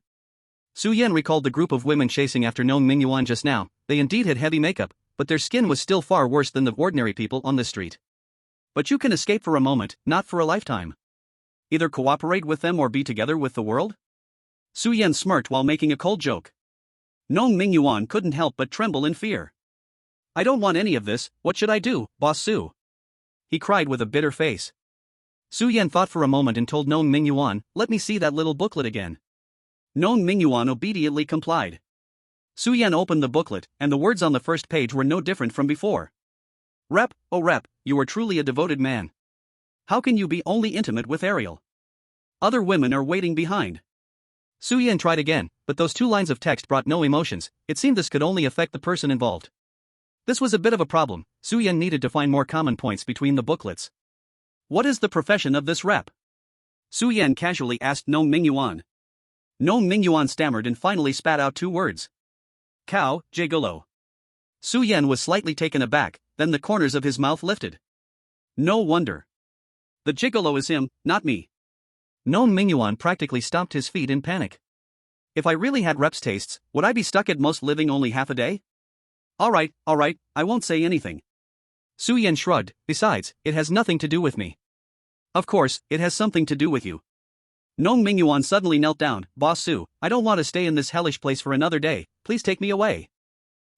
Su Yan recalled the group of women chasing after Nong Mingyuan just now. They indeed had heavy makeup, but their skin was still far worse than the ordinary people on this street. But you can escape for a moment, not for a lifetime. Either cooperate with them or be together with the world? Su Yan smirked while making a cold joke. Nong Mingyuan couldn't help but tremble in fear. I don't want any of this, what should I do, Boss Su? He cried with a bitter face. Su Yan thought for a moment and told Nong Mingyuan, let me see that little booklet again. Nong Mingyuan obediently complied. Su Yan opened the booklet, and the words on the first page were no different from before. Rep, oh Rep, you are truly a devoted man. How can you be only intimate with Ariel? Other women are waiting behind. Su Yan tried again, but those 2 lines of text brought no emotions. It seemed this could only affect the person involved. This was a bit of a problem. Su Yan needed to find more common points between the booklets. What is the profession of this rep? Su Yan casually asked Nong Mingyuan. Nong Mingyuan stammered and finally spat out 2 words. Cow, gigolo. Su Yan was slightly taken aback, then the corners of his mouth lifted. No wonder. The gigolo is him, not me. Nong Mingyuan practically stomped his feet in panic. If I really had Rep's tastes, would I be stuck at most living only half a day? Alright, I won't say anything. Su Yan shrugged, besides, it has nothing to do with me. Of course, it has something to do with you. Nong Mingyuan suddenly knelt down, Boss Su, I don't want to stay in this hellish place for another day, please take me away.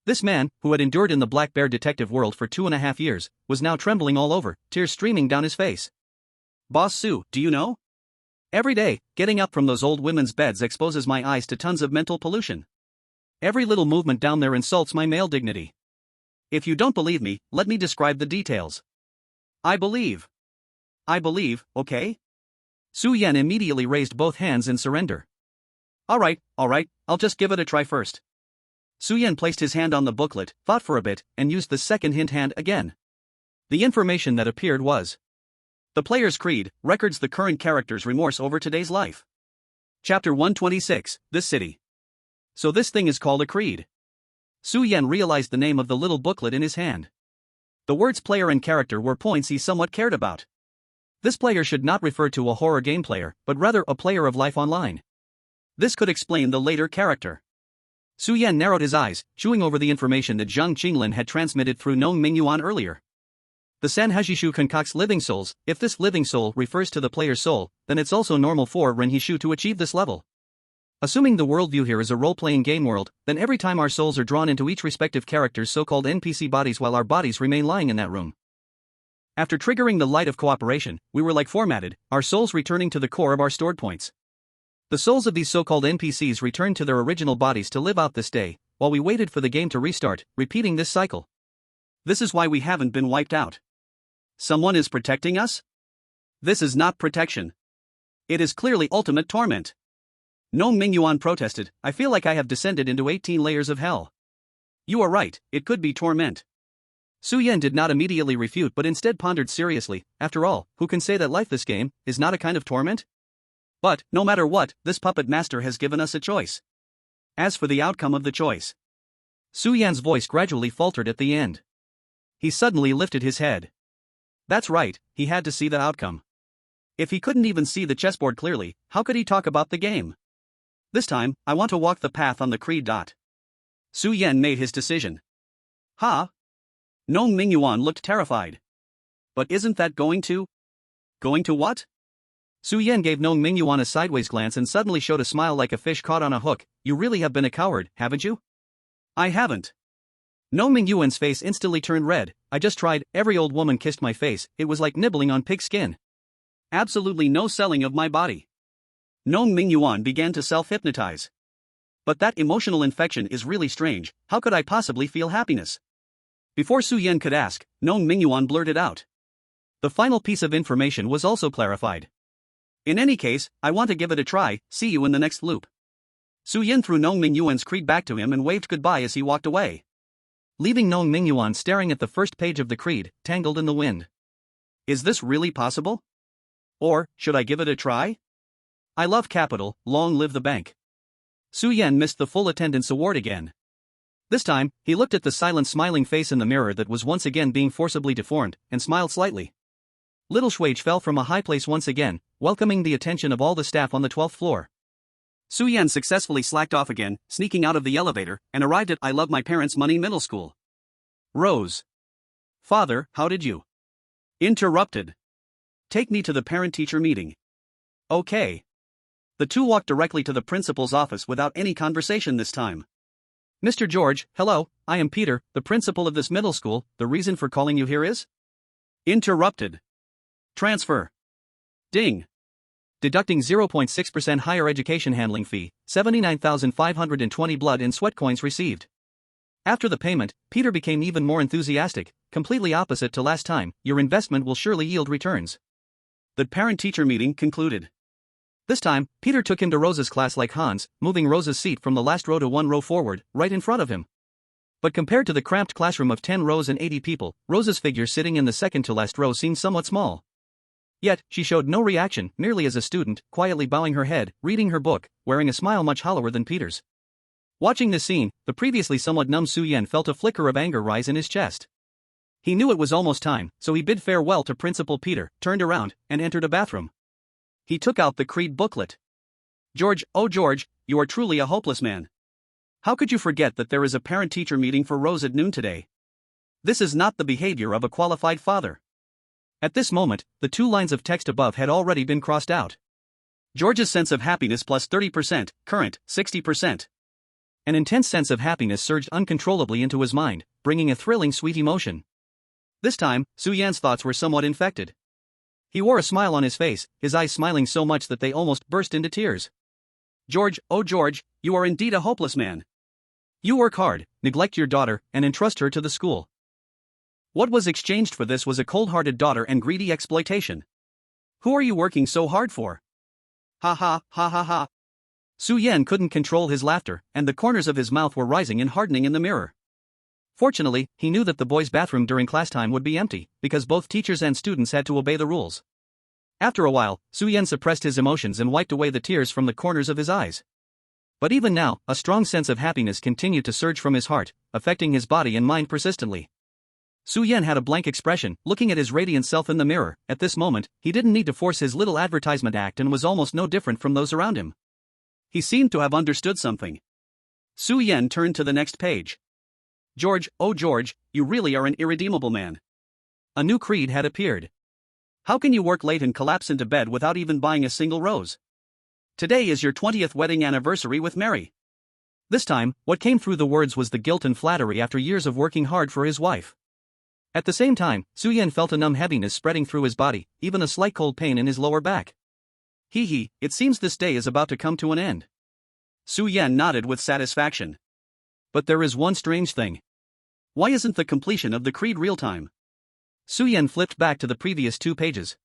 This man, who had endured in the Black Bear detective world for 2.5 years, was now trembling all over, tears streaming down his face. Boss Su, do you know? Every day, getting up from those old women's beds exposes my eyes to tons of mental pollution. Every little movement down there insults my male dignity. If you don't believe me, let me describe the details. I believe, okay? Su Yan immediately raised both hands in surrender. Alright, I'll just give it a try first. Su Yan placed his hand on the booklet, thought for a bit, and used the second hint hand again. The information that appeared was: the player's creed records the current character's remorse over today's life. Chapter 126, This City. So this thing is called a creed. Su Yan realized the name of the little booklet in his hand. The words player and character were points he somewhat cared about. This player should not refer to a horror game player, but rather a player of life online. This could explain the later character. Su Yan narrowed his eyes, chewing over the information that Zhang Qinglin had transmitted through Nong Mingyuan earlier. The Sanhajishu concocts living souls. If this living soul refers to the player's soul, then it's also normal for Renhishu to achieve this level. Assuming the worldview here is a role-playing game world, then every time our souls are drawn into each respective character's so-called NPC bodies while our bodies remain lying in that room. After triggering the light of cooperation, we were like formatted, our souls returning to the core of our stored points. The souls of these so-called NPCs returned to their original bodies to live out this day, while we waited for the game to restart, repeating this cycle. This is why we haven't been wiped out. Someone is protecting us? This is not protection. It is clearly ultimate torment. Nong Mingyuan protested, I feel like I have descended into 18 layers of hell. You are right, it could be torment. Su Yan did not immediately refute but instead pondered seriously, after all, who can say that life this game is not a kind of torment? But, no matter what, this puppet master has given us a choice. As for the outcome of the choice. Su Yan's voice gradually faltered at the end. He suddenly lifted his head. That's right, he had to see the outcome. If he couldn't even see the chessboard clearly, how could he talk about the game? This time, I want to walk the path on the creed. Su Yan made his decision. Ha? Nong Mingyuan looked terrified. But isn't that going to? Going to what? Su Yan gave Nong Mingyuan a sideways glance and suddenly showed a smile like a fish caught on a hook. You really have been a coward, haven't you? I haven't. Nong Mingyuan's face instantly turned red. I just tried, every old woman kissed my face, it was like nibbling on pig skin. Absolutely no selling of my body. Nong Mingyuan began to self-hypnotize. But that emotional infection is really strange, how could I possibly feel happiness? Before Su Yan could ask, Nong Mingyuan blurted out. The final piece of information was also clarified. In any case, I want to give it a try, see you in the next loop. Su Yan threw Nong Mingyuan's creed back to him and waved goodbye as he walked away. Leaving Nong Mingyuan staring at the first page of the creed, tangled in the wind. Is this really possible? Or, should I give it a try? I love capital, long live the bank. Su Yan missed the full attendance award again. This time, he looked at the silent smiling face in the mirror that was once again being forcibly deformed, and smiled slightly. Little Shuage fell from a high place once again, welcoming the attention of all the staff on the 12th floor. Su Yan successfully slacked off again, sneaking out of the elevator, and arrived at I Love My Parents' Money Middle School. Rose. Father, how did you? Interrupted. Take me to the parent-teacher meeting. Okay. The two walked directly to the principal's office without any conversation this time. Mr. George, hello, I am Peter, the principal of this middle school. The reason for calling you here is? Interrupted. Transfer. Ding. Deducting 0.6% higher education handling fee, 79,520 blood and sweat coins received. After the payment, Peter became even more enthusiastic, completely opposite to last time. Your investment will surely yield returns. The parent-teacher meeting concluded. This time, Peter took him to Rose's class like Hans, moving Rose's seat from the last row to one row forward, right in front of him. But compared to the cramped classroom of 10 rows and 80 people, Rose's figure sitting in the second to last row seemed somewhat small. Yet, she showed no reaction, merely as a student, quietly bowing her head, reading her book, wearing a smile much hollower than Peter's. Watching this scene, the previously somewhat numb Su Yan felt a flicker of anger rise in his chest. He knew it was almost time, so he bid farewell to Principal Peter, turned around, and entered a bathroom. He took out the creed booklet. George, oh George, you are truly a hopeless man. How could you forget that there is a parent-teacher meeting for Rose at noon today? This is not the behavior of a qualified father. At this moment, the 2 lines of text above had already been crossed out. George's sense of happiness plus 30%, current, 60%. An intense sense of happiness surged uncontrollably into his mind, bringing a thrilling sweet emotion. This time, Su Yan's thoughts were somewhat infected. He wore a smile on his face, his eyes smiling so much that they almost burst into tears. George, oh George, you are indeed a hopeless man. You work hard, neglect your daughter, and entrust her to the school. What was exchanged for this was a cold-hearted daughter and greedy exploitation. Who are you working so hard for? Ha ha, ha ha ha. Su Yan couldn't control his laughter, and the corners of his mouth were rising and hardening in the mirror. Fortunately, he knew that the boys' bathroom during class time would be empty, because both teachers and students had to obey the rules. After a while, Su Yan suppressed his emotions and wiped away the tears from the corners of his eyes. But even now, a strong sense of happiness continued to surge from his heart, affecting his body and mind persistently. Su Yan had a blank expression, looking at his radiant self in the mirror. At this moment, he didn't need to force his little advertisement act and was almost no different from those around him. He seemed to have understood something. Su Yan turned to the next page. George, oh George, you really are an irredeemable man. A new creed had appeared. How can you work late and collapse into bed without even buying a single rose? Today is your 20th wedding anniversary with Mary. This time, what came through the words was the guilt and flattery after years of working hard for his wife. At the same time, Su Yan felt a numb heaviness spreading through his body, even a slight cold pain in his lower back. It seems this day is about to come to an end. Su Yan nodded with satisfaction. But there is one strange thing. Why isn't the completion of the creed real-time? Su Yan flipped back to the previous 2 pages.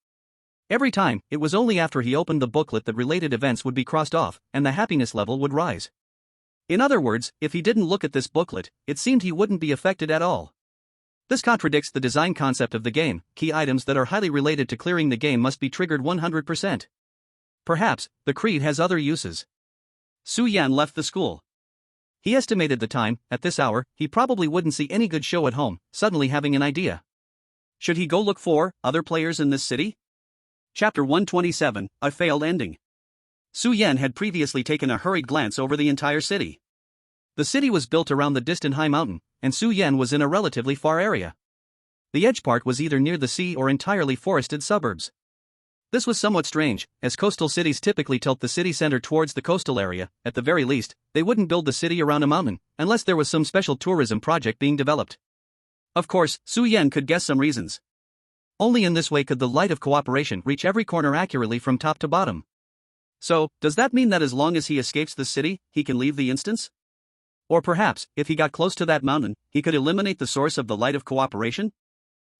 Every time, it was only after he opened the booklet that related events would be crossed off, and the happiness level would rise. In other words, if he didn't look at this booklet, it seemed he wouldn't be affected at all. This contradicts the design concept of the game. Key items that are highly related to clearing the game must be triggered 100%. Perhaps, the creed has other uses. Su Yan left the school. He estimated the time. At this hour, he probably wouldn't see any good show at home, suddenly having an idea. Should he go look for other players in this city? Chapter 127, A Failed Ending. Su Yan had previously taken a hurried glance over the entire city. The city was built around the distant high mountain, and Su Yan was in a relatively far area. The edge part was either near the sea or entirely forested suburbs. This was somewhat strange, as coastal cities typically tilt the city center towards the coastal area. At the very least, they wouldn't build the city around a mountain, unless there was some special tourism project being developed. Of course, Su Yan could guess some reasons. Only in this way could the light of cooperation reach every corner accurately from top to bottom. So, does that mean that as long as he escapes the city, he can leave the instance? Or perhaps, if he got close to that mountain, he could eliminate the source of the light of cooperation?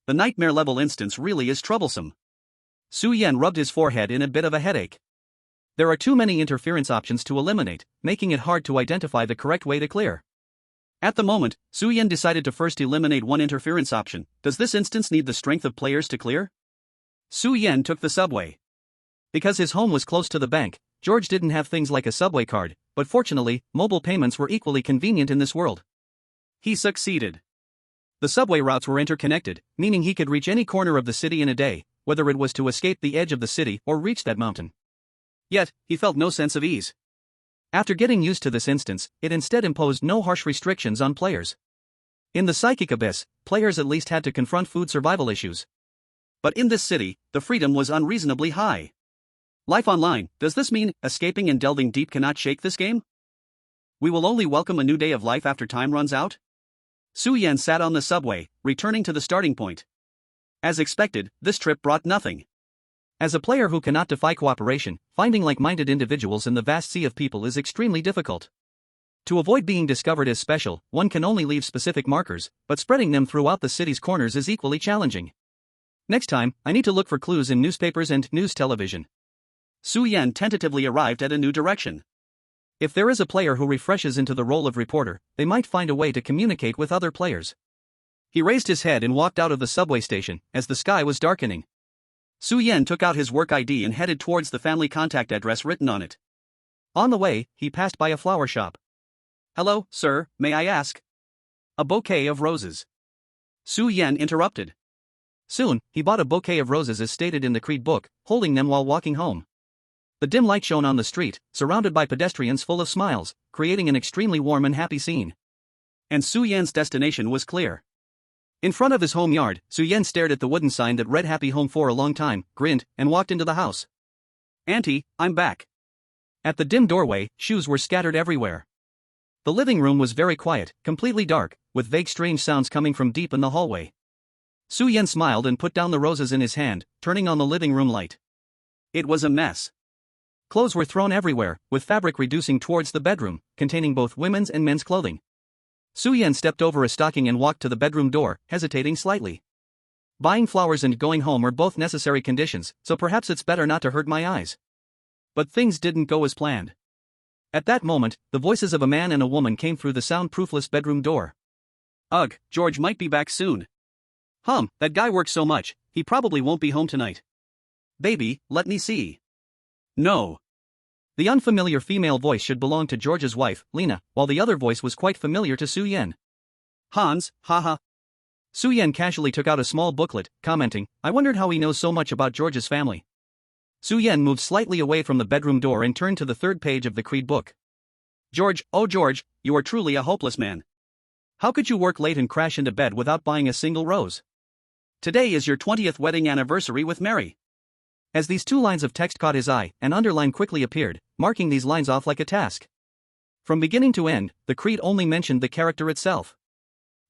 The nightmare-level instance really is troublesome. Su Yan rubbed his forehead in a bit of a headache. There are too many interference options to eliminate, making it hard to identify the correct way to clear. At the moment, Su Yan decided to first eliminate one interference option. Does this instance need the strength of players to clear? Su Yan took the subway. Because his home was close to the bank, George didn't have things like a subway card, but fortunately, mobile payments were equally convenient in this world. He succeeded. The subway routes were interconnected, meaning he could reach any corner of the city in a day, whether it was to escape the edge of the city or reach that mountain. Yet, he felt no sense of ease. After getting used to this instance, it instead imposed no harsh restrictions on players. In the psychic abyss, players at least had to confront food survival issues. But in this city, the freedom was unreasonably high. Life online, does this mean escaping and delving deep cannot shake this game? We will only welcome a new day of life after time runs out? Su Yan sat on the subway, returning to the starting point. As expected, this trip brought nothing. As a player who cannot defy cooperation, finding like-minded individuals in the vast sea of people is extremely difficult. To avoid being discovered as special, one can only leave specific markers, but spreading them throughout the city's corners is equally challenging. Next time, I need to look for clues in newspapers and news television. Su Yan tentatively arrived at a new direction. If there is a player who refreshes into the role of reporter, they might find a way to communicate with other players. He raised his head and walked out of the subway station, as the sky was darkening. Su Yan took out his work ID and headed towards the family contact address written on it. On the way, he passed by a flower shop. "Hello, sir, may I ask?" "A bouquet of roses." Su Yan interrupted. Soon, he bought a bouquet of roses as stated in the creed book, holding them while walking home. The dim light shone on the street, surrounded by pedestrians full of smiles, creating an extremely warm and happy scene. And Su Yan's destination was clear. In front of his home yard, Su Yan stared at the wooden sign that read "Happy Home" for a long time, grinned, and walked into the house. "Auntie, I'm back." At the dim doorway, shoes were scattered everywhere. The living room was very quiet, completely dark, with vague strange sounds coming from deep in the hallway. Su Yan smiled and put down the roses in his hand, turning on the living room light. It was a mess. Clothes were thrown everywhere, with fabric reducing towards the bedroom, containing both women's and men's clothing. Su Yan stepped over a stocking and walked to the bedroom door, hesitating slightly. Buying flowers and going home are both necessary conditions, so perhaps it's better not to hurt my eyes. But things didn't go as planned. At that moment, the voices of a man and a woman came through the soundproofless bedroom door. "Ugh, George might be back soon." "That guy works so much, he probably won't be home tonight." "Baby, let me see." "No." The unfamiliar female voice should belong to George's wife, Lena, while the other voice was quite familiar to Su Yan. "Hans, haha." Su Yan casually took out a small booklet, commenting, "I wondered how he knows so much about George's family." Su Yan moved slightly away from the bedroom door and turned to the third page of the creed book. "George, oh George, you are truly a hopeless man. How could you work late and crash into bed without buying a single rose? Today is your 20th wedding anniversary with Mary." As these two lines of text caught his eye, an underline quickly appeared, marking these lines off like a task. From beginning to end, the creed only mentioned the character itself.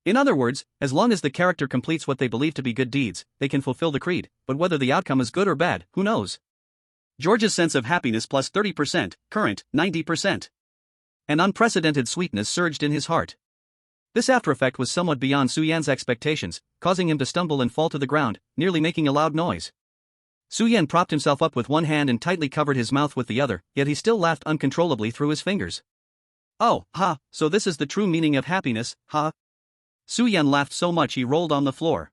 In other words, as long as the character completes what they believe to be good deeds, they can fulfill the creed, but whether the outcome is good or bad, who knows? George's sense of happiness plus 30%, current, 90%. An unprecedented sweetness surged in his heart. This after effect was somewhat beyond Su Yan's expectations, causing him to stumble and fall to the ground, nearly making a loud noise. Su Yan propped himself up with one hand and tightly covered his mouth with the other, yet he still laughed uncontrollably through his fingers. "Oh, ha, so this is the true meaning of happiness, ha?" Su Yan laughed so much he rolled on the floor.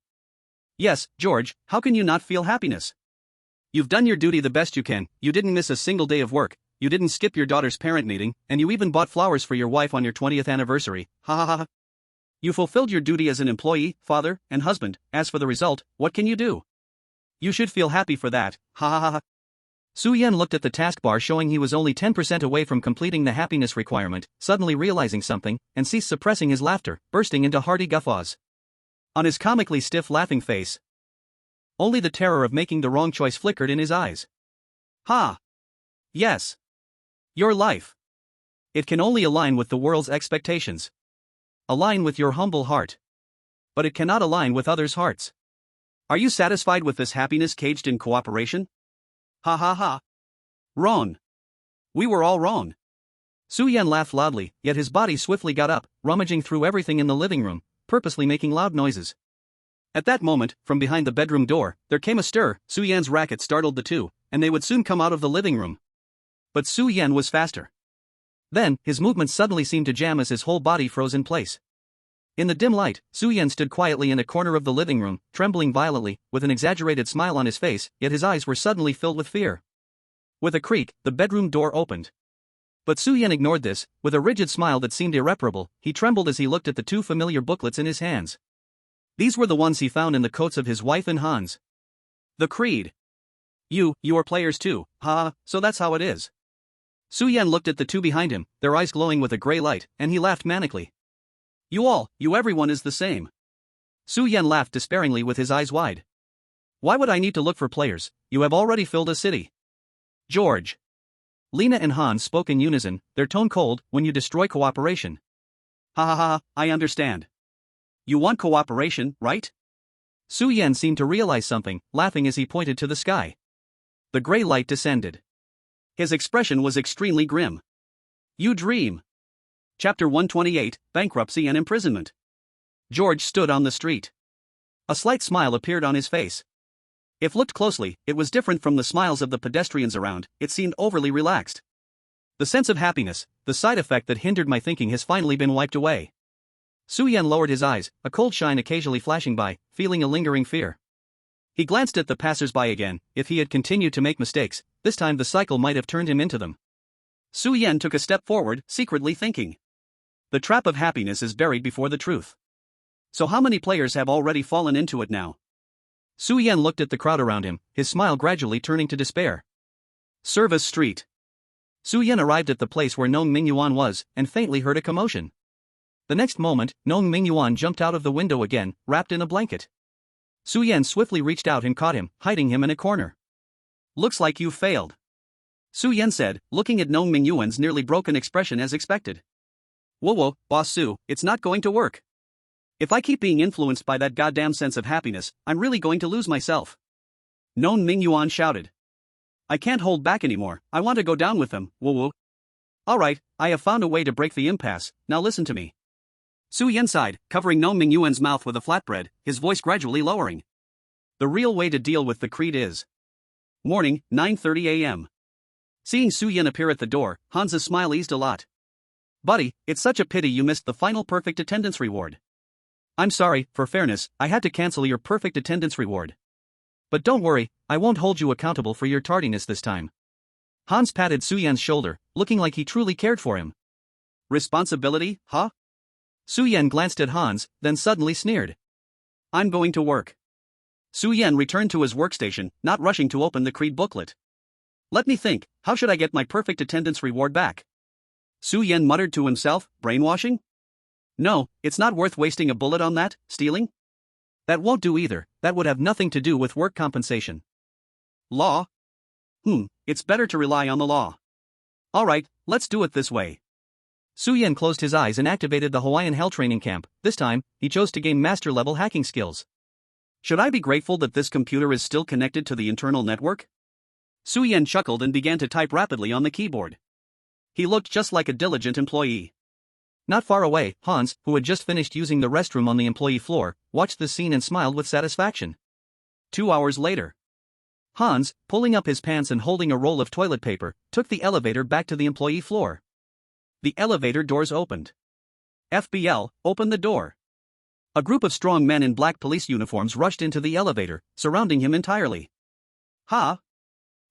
"Yes, George, how can you not feel happiness? You've done your duty the best you can, you didn't miss a single day of work, you didn't skip your daughter's parent meeting, and you even bought flowers for your wife on your 20th anniversary, ha ha ha. You fulfilled your duty as an employee, father, and husband. As for the result, what can you do? You should feel happy for that, ha ha ha." Su Yan looked at the taskbar showing he was only 10% away from completing the happiness requirement, suddenly realizing something, and ceased suppressing his laughter, bursting into hearty guffaws. On his comically stiff laughing face, only the terror of making the wrong choice flickered in his eyes. "Ha! Yes. Your life. It can only align with the world's expectations. Align with your humble heart. But it cannot align with others' hearts. Are you satisfied with this happiness caged in cooperation? Ha ha ha. Wrong. We were all wrong." Su Yan laughed loudly, yet his body swiftly got up, rummaging through everything in the living room, purposely making loud noises. At that moment, from behind the bedroom door, there came a stir. Su Yan's racket startled the two, and they would soon come out of the living room. But Su Yan was faster. Then, his movements suddenly seemed to jam as his whole body froze in place. In the dim light, Su Yan stood quietly in a corner of the living room, trembling violently, with an exaggerated smile on his face, yet his eyes were suddenly filled with fear. With a creak, the bedroom door opened. But Su Yan ignored this. With a rigid smile that seemed irreparable, he trembled as he looked at the two familiar booklets in his hands. These were the ones he found in the coats of his wife and Hans. The creed. You are players too, ha, so that's how it is." Su Yan looked at the two behind him, their eyes glowing with a gray light, and he laughed manically. You everyone is the same." Su Yan laughed despairingly with his eyes wide. "Why would I need to look for players? You have already filled a city. George. Lena and Hans spoke in unison, their tone cold. When you destroy cooperation. Ha ha ha, I understand. You want cooperation, right? Su Yan seemed to realize something, laughing as he pointed to the sky. The gray light descended. His expression was extremely grim. You dream. Chapter 128, Bankruptcy and Imprisonment. George stood on the street. A slight smile appeared on his face. If looked closely, it was different from the smiles of the pedestrians around. It seemed overly relaxed. The sense of happiness, the side effect that hindered my thinking, has finally been wiped away. Su Yan lowered his eyes, a cold shine occasionally flashing by, feeling a lingering fear. He glanced at the passers-by again. If he had continued to make mistakes, this time the cycle might have turned him into them. Su Yan took a step forward, secretly thinking. The trap of happiness is buried before the truth. So how many players have already fallen into it now? Su Yan looked at the crowd around him, his smile gradually turning to despair. Service Street. Su Yan arrived at the place where Nong Mingyuan was, and faintly heard a commotion. The next moment, Nong Mingyuan jumped out of the window again, wrapped in a blanket. Su Yan swiftly reached out and caught him, hiding him in a corner. Looks like you failed, Su Yan said, looking at Nong Mingyuan's nearly broken expression as expected. Whoa, Boss Su, it's not going to work. If I keep being influenced by that goddamn sense of happiness, I'm really going to lose myself. Nong Mingyuan shouted. I can't hold back anymore, I want to go down with them, whoa. Alright, I have found a way to break the impasse, now listen to me. Su Yan sighed, covering Nong Mingyuan's mouth with a flatbread, his voice gradually lowering. The real way to deal with the creed is. Morning, 9:30 a.m. Seeing Su Yan appear at the door, Hans's smile eased a lot. Buddy, it's such a pity you missed the final perfect attendance reward. I'm sorry, for fairness, I had to cancel your perfect attendance reward. But don't worry, I won't hold you accountable for your tardiness this time. Hans patted Su Yan's shoulder, looking like he truly cared for him. Responsibility, huh? Su Yan glanced at Hans, then suddenly sneered. I'm going to work. Su Yan returned to his workstation, not rushing to open the creed booklet. Let me think, how should I get my perfect attendance reward back? Su Yan muttered to himself, brainwashing? No, it's not worth wasting a bullet on that. Stealing? That won't do either, that would have nothing to do with work compensation. Law? It's better to rely on the law. Alright, let's do it this way. Su Yan closed his eyes and activated the Hawaiian Hell training camp. This time, he chose to gain master-level hacking skills. Should I be grateful that this computer is still connected to the internal network? Su Yan chuckled and began to type rapidly on the keyboard. He looked just like a diligent employee. Not far away, Hans, who had just finished using the restroom on the employee floor, watched the scene and smiled with satisfaction. 2 hours later. Hans, pulling up his pants and holding a roll of toilet paper, took the elevator back to the employee floor. The elevator doors opened. FBL, open the door. A group of strong men in black police uniforms rushed into the elevator, surrounding him entirely. Ha?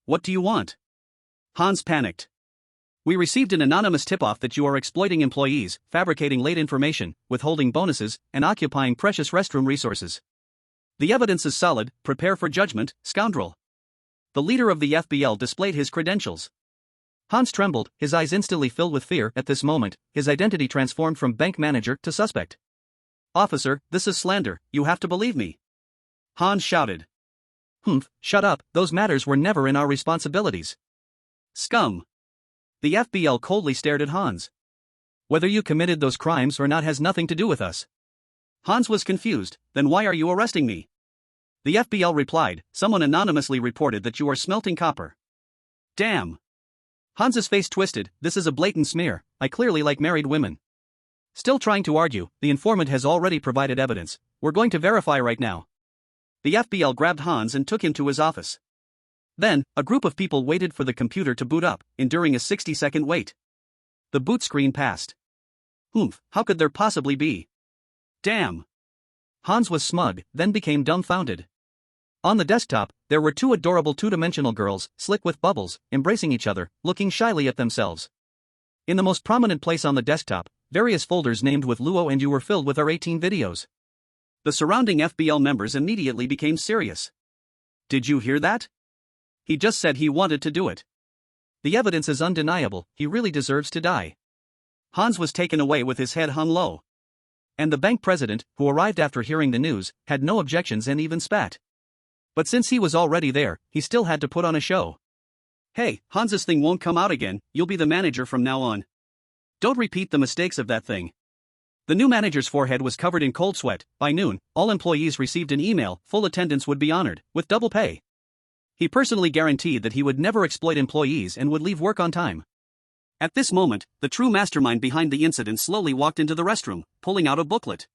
What do you want? Hans panicked. We received an anonymous tip-off that you are exploiting employees, fabricating late information, withholding bonuses, and occupying precious restroom resources. The evidence is solid, prepare for judgment, scoundrel. The leader of the FBL displayed his credentials. Hans trembled, his eyes instantly filled with fear. At this moment, his identity transformed from bank manager to suspect. Officer, this is slander, you have to believe me. Hans shouted. Shut up, those matters were never in our responsibilities. Scum. The FBL coldly stared at Hans. Whether you committed those crimes or not has nothing to do with us. Hans was confused, then why are you arresting me? The FBL replied, someone anonymously reported that you are smelting copper. Damn. Hans's face twisted, this is a blatant smear, I clearly like married women. Still trying to argue, the informant has already provided evidence, we're going to verify right now. The FBL grabbed Hans and took him to his office. Then, a group of people waited for the computer to boot up, enduring a 60-second wait. The boot screen passed. How could there possibly be? Damn. Hans was smug, then became dumbfounded. On the desktop, there were two adorable two-dimensional girls, slick with bubbles, embracing each other, looking shyly at themselves. In the most prominent place on the desktop, various folders named with Luo and you were filled with our 18 videos. The surrounding FBL members immediately became serious. Did you hear that? He just said he wanted to do it. The evidence is undeniable, he really deserves to die. Hans was taken away with his head hung low. And the bank president, who arrived after hearing the news, had no objections and even spat. But since he was already there, he still had to put on a show. Hey, Hans's thing won't come out again, you'll be the manager from now on. Don't repeat the mistakes of that thing. The new manager's forehead was covered in cold sweat. By noon, all employees received an email, full attendance would be honored, with double pay. He personally guaranteed that he would never exploit employees and would leave work on time. At this moment, the true mastermind behind the incident slowly walked into the restroom, pulling out a booklet.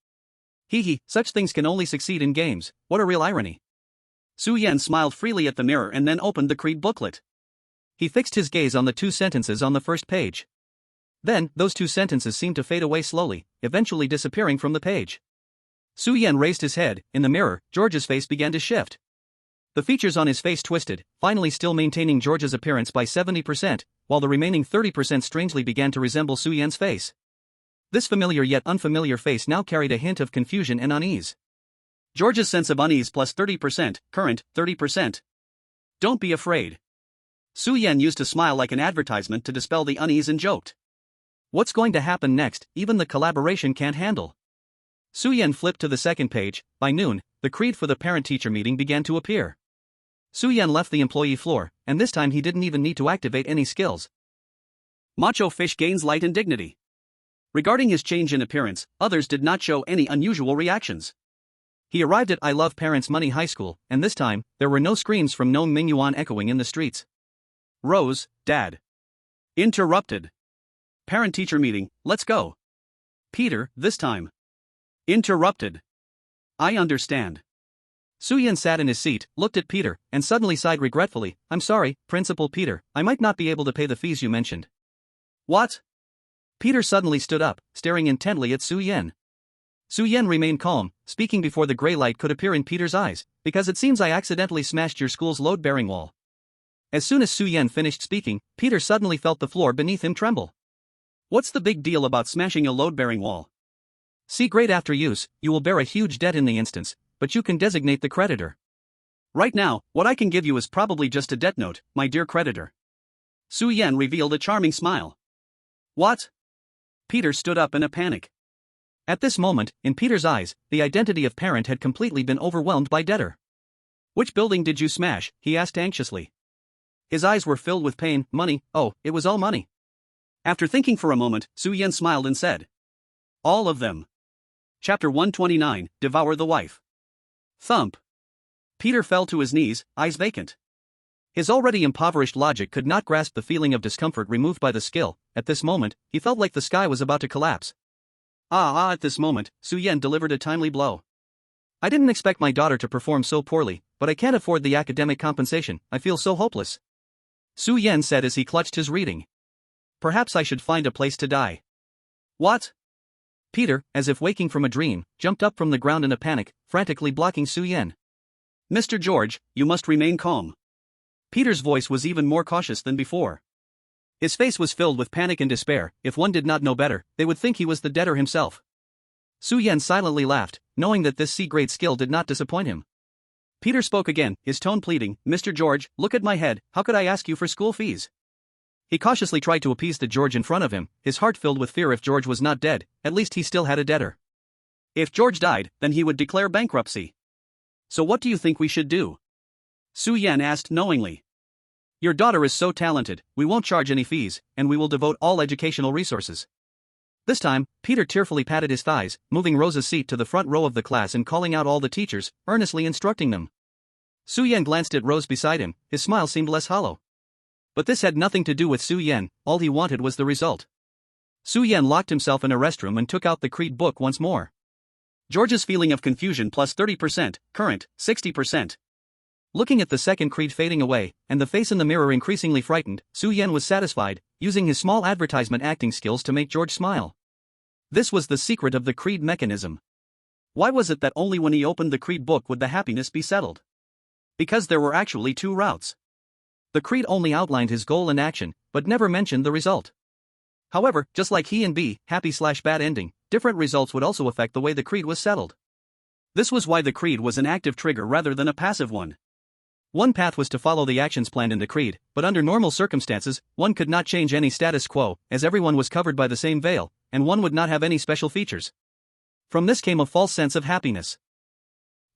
Hee, such things can only succeed in games, what a real irony. Su Yan smiled freely at the mirror and then opened the Creed booklet. He fixed his gaze on the 2 sentences on the first page. Then, those 2 sentences seemed to fade away slowly, eventually disappearing from the page. Su Yan raised his head. In the mirror, George's face began to shift. The features on his face twisted, finally still maintaining George's appearance by 70%, while the remaining 30% strangely began to resemble Su Yan's face. This familiar yet unfamiliar face now carried a hint of confusion and unease. George's sense of unease plus 30%, current, 30%. Don't be afraid. Su Yan used a smile like an advertisement to dispel the unease and joked. What's going to happen next, even the collaboration can't handle. Su Yan flipped to the second page. By noon, the creed for the parent-teacher meeting began to appear. Su Yan left the employee floor, and this time he didn't even need to activate any skills. Macho Fish gains light and dignity. Regarding his change in appearance, others did not show any unusual reactions. He arrived at I Love Parents Money High School, and this time, there were no screams from Nong Mingyuan echoing in the streets. Rose, Dad. Interrupted. Parent-teacher meeting, let's go. Peter, this time. Interrupted. I understand. Su Yan sat in his seat, looked at Peter, and suddenly sighed regretfully. I'm sorry, Principal Peter, I might not be able to pay the fees you mentioned. What? Peter suddenly stood up, staring intently at Su Yan. Su Yan remained calm, speaking before the gray light could appear in Peter's eyes, because it seems I accidentally smashed your school's load-bearing wall. As soon as Su Yan finished speaking, Peter suddenly felt the floor beneath him tremble. What's the big deal about smashing a load-bearing wall? See, great after use, you will bear a huge debt in the instance, but you can designate the creditor. Right now, what I can give you is probably just a debt note, my dear creditor. Su Yan revealed a charming smile. What? Peter stood up in a panic. At this moment, in Peter's eyes, the identity of parent had completely been overwhelmed by debtor. Which building did you smash? He asked anxiously. His eyes were filled with pain. Money, oh, it was all money. After thinking for a moment, Su Yan smiled and said. All of them. Chapter 129, Devour the Wife. Thump. Peter fell to his knees, eyes vacant. His already impoverished logic could not grasp the feeling of discomfort removed by the skill. At this moment, he felt like the sky was about to collapse. At this moment, Su Yan delivered a timely blow. I didn't expect my daughter to perform so poorly, but I can't afford the academic compensation, I feel so hopeless. Su Yan said as he clutched his reading. Perhaps I should find a place to die. What? Peter, as if waking from a dream, jumped up from the ground in a panic, frantically blocking Su Yan. Mr. George, you must remain calm. Peter's voice was even more cautious than before. His face was filled with panic and despair. If one did not know better, they would think he was the debtor himself. Su Yan silently laughed, knowing that this C-grade skill did not disappoint him. Peter spoke again, his tone pleading. Mr. George, look at my head, how could I ask you for school fees? He cautiously tried to appease the George in front of him, his heart filled with fear. If George was not dead, at least he still had a debtor. If George died, then he would declare bankruptcy. So what do you think we should do? Su Yan asked knowingly. Your daughter is so talented, we won't charge any fees, and we will devote all educational resources. This time, Peter tearfully patted his thighs, moving Rosa's seat to the front row of the class and calling out all the teachers, earnestly instructing them. Su Yan glanced at Rose beside him, his smile seemed less hollow. But this had nothing to do with Su Yan, all he wanted was the result. Su Yan locked himself in a restroom and took out the Creed book once more. George's feeling of confusion plus 30%, current, 60%. Looking at the second Creed fading away, and the face in the mirror increasingly frightened, Su Yan was satisfied, using his small advertisement acting skills to make George smile. This was the secret of the Creed mechanism. Why was it that only when he opened the Creed book would the happiness be settled? Because there were actually 2 routes. The Creed only outlined his goal and action, but never mentioned the result. However, just like he and B, happy/bad ending, different results would also affect the way the Creed was settled. This was why the Creed was an active trigger rather than a passive one. One path was to follow the actions planned in the Creed, but under normal circumstances, one could not change any status quo, as everyone was covered by the same veil, and one would not have any special features. From this came a false sense of happiness.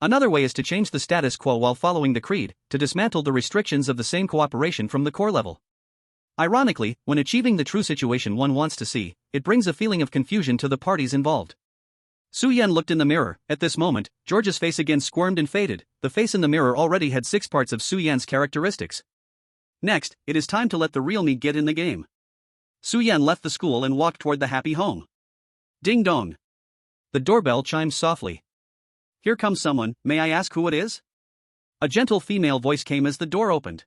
Another way is to change the status quo while following the creed, to dismantle the restrictions of the same cooperation from the core level. Ironically, when achieving the true situation one wants to see, it brings a feeling of confusion to the parties involved. Su-Yen looked in the mirror. At this moment, George's face again squirmed and faded. The face in the mirror already had 6 parts of Su-Yen's characteristics. Next, it is time to let the real me get in the game. Su-Yen left the school and walked toward the happy home. Ding dong. The doorbell chimed softly. Here comes someone, may I ask who it is? A gentle female voice came as the door opened.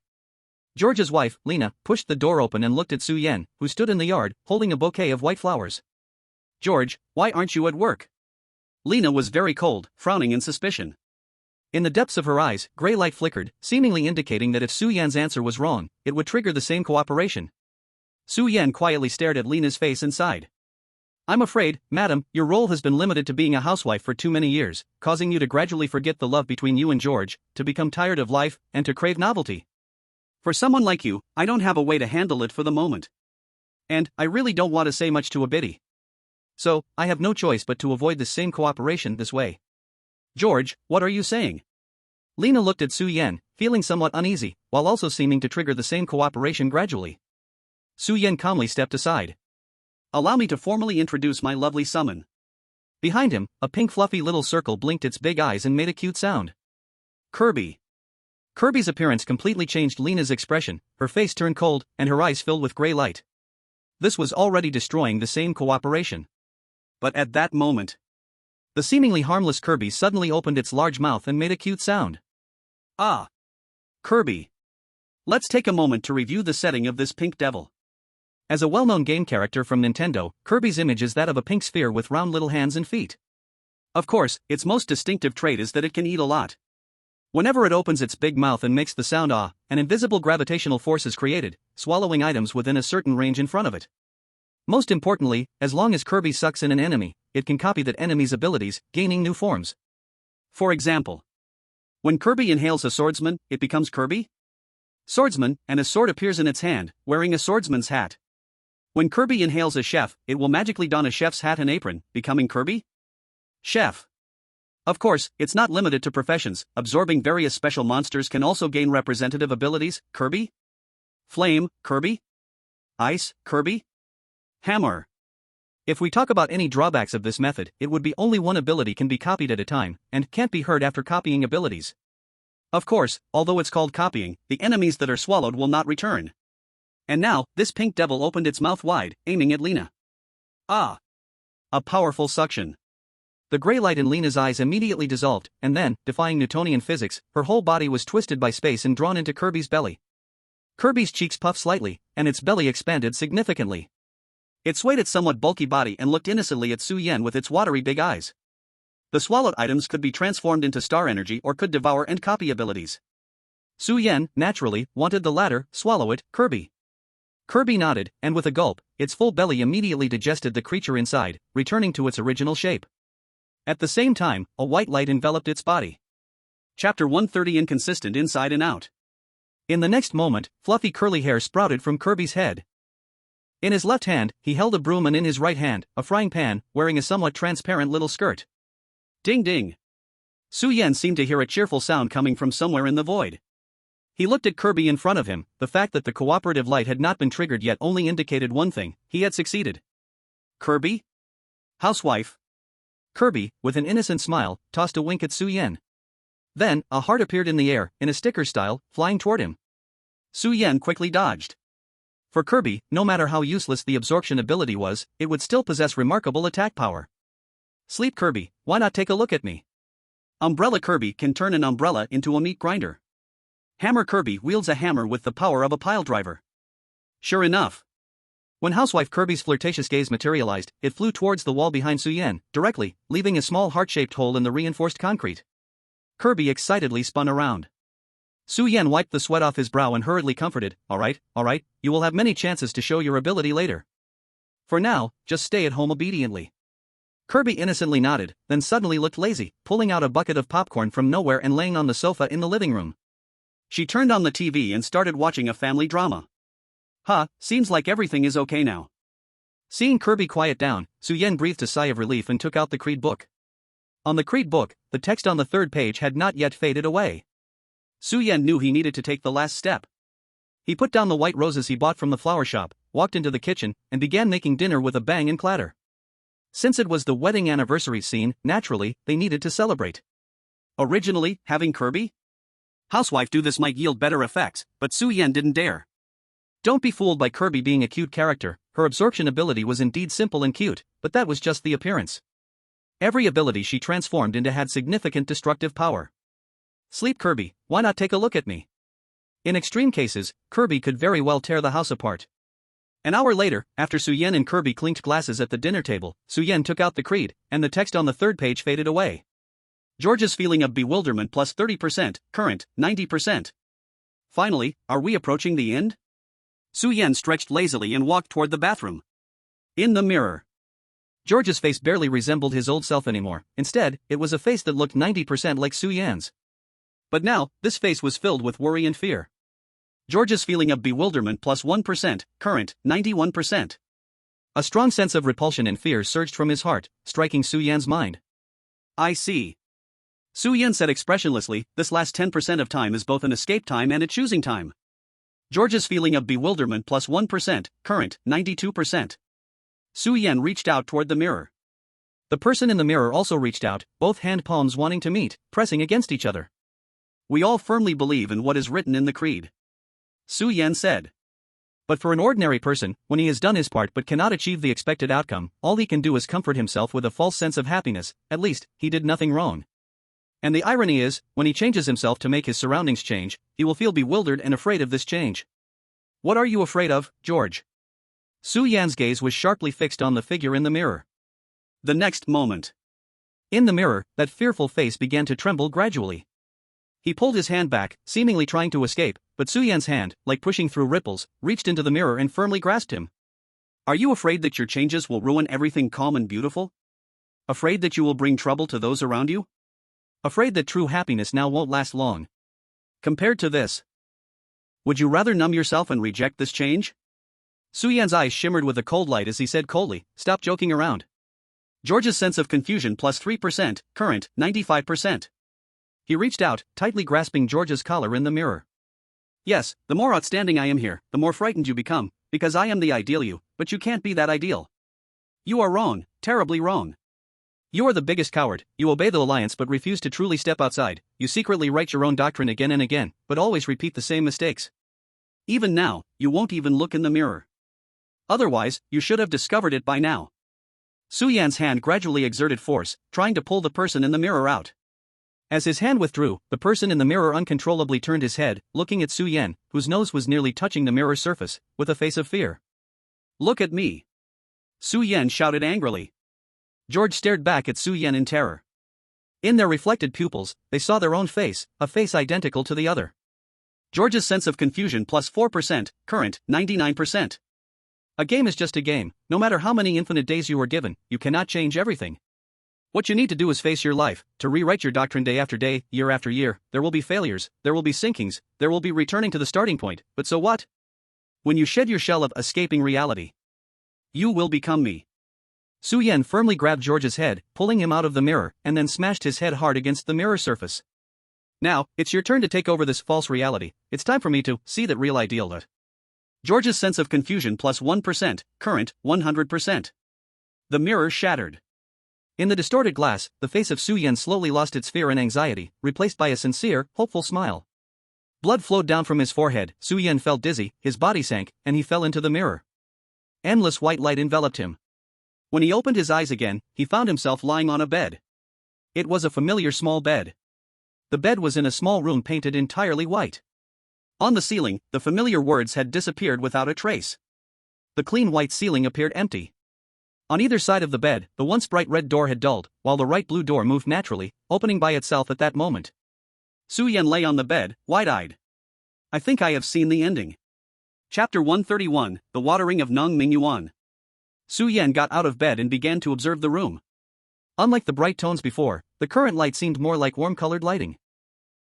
George's wife, Lena, pushed the door open and looked at Su-Yen, who stood in the yard, holding a bouquet of white flowers. George, why aren't you at work? Lena was very cold, frowning in suspicion. In the depths of her eyes, gray light flickered, seemingly indicating that if Su-Yen's answer was wrong, it would trigger the same cooperation. Su-Yen quietly stared at Lena's face and sighed. I'm afraid, madam, your role has been limited to being a housewife for too many years, causing you to gradually forget the love between you and George, to become tired of life, and to crave novelty. For someone like you, I don't have a way to handle it for the moment. And, I really don't want to say much to a biddy. So, I have no choice but to avoid the same cooperation this way. George, what are you saying? Lena looked at Su-Yen, feeling somewhat uneasy, while also seeming to trigger the same cooperation gradually. Su-Yen calmly stepped aside. Allow me to formally introduce my lovely summon. Behind him, a pink fluffy little circle blinked its big eyes and made a cute sound. Kirby. Kirby's appearance completely changed Lena's expression, her face turned cold, and her eyes filled with gray light. This was already destroying the same cooperation. But at that moment, the seemingly harmless Kirby suddenly opened its large mouth and made a cute sound. Ah. Kirby. Let's take a moment to review the setting of this pink devil. As a well-known game character from Nintendo, Kirby's image is that of a pink sphere with round little hands and feet. Of course, its most distinctive trait is that it can eat a lot. Whenever it opens its big mouth and makes the sound ah, an invisible gravitational force is created, swallowing items within a certain range in front of it. Most importantly, as long as Kirby sucks in an enemy, it can copy that enemy's abilities, gaining new forms. For example, when Kirby inhales a swordsman, it becomes Kirby Swordsman, and a sword appears in its hand, wearing a swordsman's hat. When Kirby inhales a chef, it will magically don a chef's hat and apron, becoming Kirby Chef. Of course, it's not limited to professions. Absorbing various special monsters can also gain representative abilities. Kirby Flame, Kirby Ice, Kirby Hammer. If we talk about any drawbacks of this method, it would be only one ability can be copied at a time, and can't be heard after copying abilities. Of course, although it's called copying, the enemies that are swallowed will not return. And now, this pink devil opened its mouth wide, aiming at Lena. Ah! A powerful suction. The gray light in Lena's eyes immediately dissolved, and then, defying Newtonian physics, her whole body was twisted by space and drawn into Kirby's belly. Kirby's cheeks puffed slightly, and its belly expanded significantly. It swayed its somewhat bulky body and looked innocently at Su-Yen with its watery big eyes. The swallowed items could be transformed into star energy or could devour and copy abilities. Su-Yen, naturally, wanted the latter. Swallow it, Kirby. Kirby nodded, and with a gulp, its full belly immediately digested the creature inside, returning to its original shape. At the same time, a white light enveloped its body. Chapter 130 Inconsistent Inside and Out. In the next moment, fluffy curly hair sprouted from Kirby's head. In his left hand, he held a broom and in his right hand, a frying pan, wearing a somewhat transparent little skirt. Ding ding. Su-Yen seemed to hear a cheerful sound coming from somewhere in the void. He looked at Kirby in front of him. The fact that the cooperative light had not been triggered yet only indicated one thing: he had succeeded. Kirby? Housewife. Kirby, with an innocent smile, tossed a wink at Su-Yen. Then, a heart appeared in the air, in a sticker style, flying toward him. Su-Yen quickly dodged. For Kirby, no matter how useless the absorption ability was, it would still possess remarkable attack power. Sleep Kirby, why not take a look at me? Umbrella Kirby can turn an umbrella into a meat grinder. Hammer Kirby wields a hammer with the power of a pile driver. Sure enough. When Housewife Kirby's flirtatious gaze materialized, it flew towards the wall behind Su-Yen, directly, leaving a small heart-shaped hole in the reinforced concrete. Kirby excitedly spun around. Su-Yen wiped the sweat off his brow and hurriedly comforted, all right, you will have many chances to show your ability later. For now, just stay at home obediently. Kirby innocently nodded, then suddenly looked lazy, pulling out a bucket of popcorn from nowhere and laying on the sofa in the living room. She turned on the TV and started watching a family drama. Seems like everything is okay now. Seeing Kirby quiet down, Su-Yen breathed a sigh of relief and took out the Creed book. On the Creed book, the text on the third page had not yet faded away. Su Yan knew he needed to take the last step. He put down the white roses he bought from the flower shop, walked into the kitchen, and began making dinner with a bang and clatter. Since it was the wedding anniversary scene, naturally, they needed to celebrate. Originally, having Kirby? Housewife do this might yield better effects, but Su Yan didn't dare. Don't be fooled by Kirby being a cute character. Her absorption ability was indeed simple and cute, but that was just the appearance. Every ability she transformed into had significant destructive power. Sleep Kirby, why not take a look at me? In extreme cases, Kirby could very well tear the house apart. An hour later, after Su Yan and Kirby clinked glasses at the dinner table, Su Yan took out the Creed, and the text on the third page faded away. George's feeling of bewilderment plus 30%, current, 90%. Finally, are we approaching the end? Su Yan stretched lazily and walked toward the bathroom. In the mirror. George's face barely resembled his old self anymore. Instead, it was a face that looked 90% like Su Yan's. But now, this face was filled with worry and fear. George's feeling of bewilderment plus 1%, current, 91%. A strong sense of repulsion and fear surged from his heart, striking Su Yan's mind. I see. Su Yan said expressionlessly, this last 10% of time is both an escape time and a choosing time. George's feeling of bewilderment plus 1%, current, 92%. Su Yan reached out toward the mirror. The person in the mirror also reached out, both hand palms wanting to meet, pressing against each other. We all firmly believe in what is written in the Creed. Su Yan said. But for an ordinary person, when he has done his part but cannot achieve the expected outcome, all he can do is comfort himself with a false sense of happiness. At least, he did nothing wrong. And the irony is, when he changes himself to make his surroundings change, he will feel bewildered and afraid of this change. What are you afraid of, George? Su Yan's gaze was sharply fixed on the figure in the mirror. The next moment. In the mirror, that fearful face began to tremble gradually. He pulled his hand back, seemingly trying to escape, but Su Yan's hand, like pushing through ripples, reached into the mirror and firmly grasped him. Are you afraid that your changes will ruin everything calm and beautiful? Afraid that you will bring trouble to those around you? Afraid that true happiness now won't last long? Compared to this, would you rather numb yourself and reject this change? Su Yan's eyes shimmered with a cold light as he said coldly, stop joking around. George's sense of confusion plus 3%, current, 95%. He reached out, tightly grasping George's collar in the mirror. Yes, the more outstanding I am here, the more frightened you become, because I am the ideal you, but you can't be that ideal. You are wrong, terribly wrong. You are the biggest coward, you obey the alliance but refuse to truly step outside, you secretly write your own doctrine again and again, but always repeat the same mistakes. Even now, you won't even look in the mirror. Otherwise, you should have discovered it by now. Su Yan's hand gradually exerted force, trying to pull the person in the mirror out. As his hand withdrew, the person in the mirror uncontrollably turned his head, looking at Su Yan, whose nose was nearly touching the mirror's surface, with a face of fear. Look at me! Su Yan shouted angrily. George stared back at Su Yan in terror. In their reflected pupils, they saw their own face, a face identical to the other. George's sense of confusion plus 4%, current, 99%. A game is just a game, no matter how many infinite days you are given, you cannot change everything. What you need to do is face your life, to rewrite your doctrine day after day, year after year. There will be failures, there will be sinkings, there will be returning to the starting point, but so what? When you shed your shell of escaping reality, you will become me. Su Yan firmly grabbed George's head, pulling him out of the mirror, and then smashed his head hard against the mirror surface. Now, it's your turn to take over this false reality. It's time for me to see that real ideal that. George's sense of confusion plus 1%, current, 100%. The mirror shattered. In the distorted glass, the face of Su Yan slowly lost its fear and anxiety, replaced by a sincere, hopeful smile. Blood flowed down from his forehead, Su Yan felt dizzy, his body sank, and he fell into the mirror. Endless white light enveloped him. When he opened his eyes again, he found himself lying on a bed. It was a familiar small bed. The bed was in a small room painted entirely white. On the ceiling, the familiar words had disappeared without a trace. The clean white ceiling appeared empty. On either side of the bed, the once bright red door had dulled, while the right blue door moved naturally, opening by itself at that moment. Su Yan lay on the bed, wide-eyed. I think I have seen the ending. Chapter 131, The Watering of Nung Ming Yuan. Su Yan got out of bed and began to observe the room. Unlike the bright tones before, the current light seemed more like warm-colored lighting.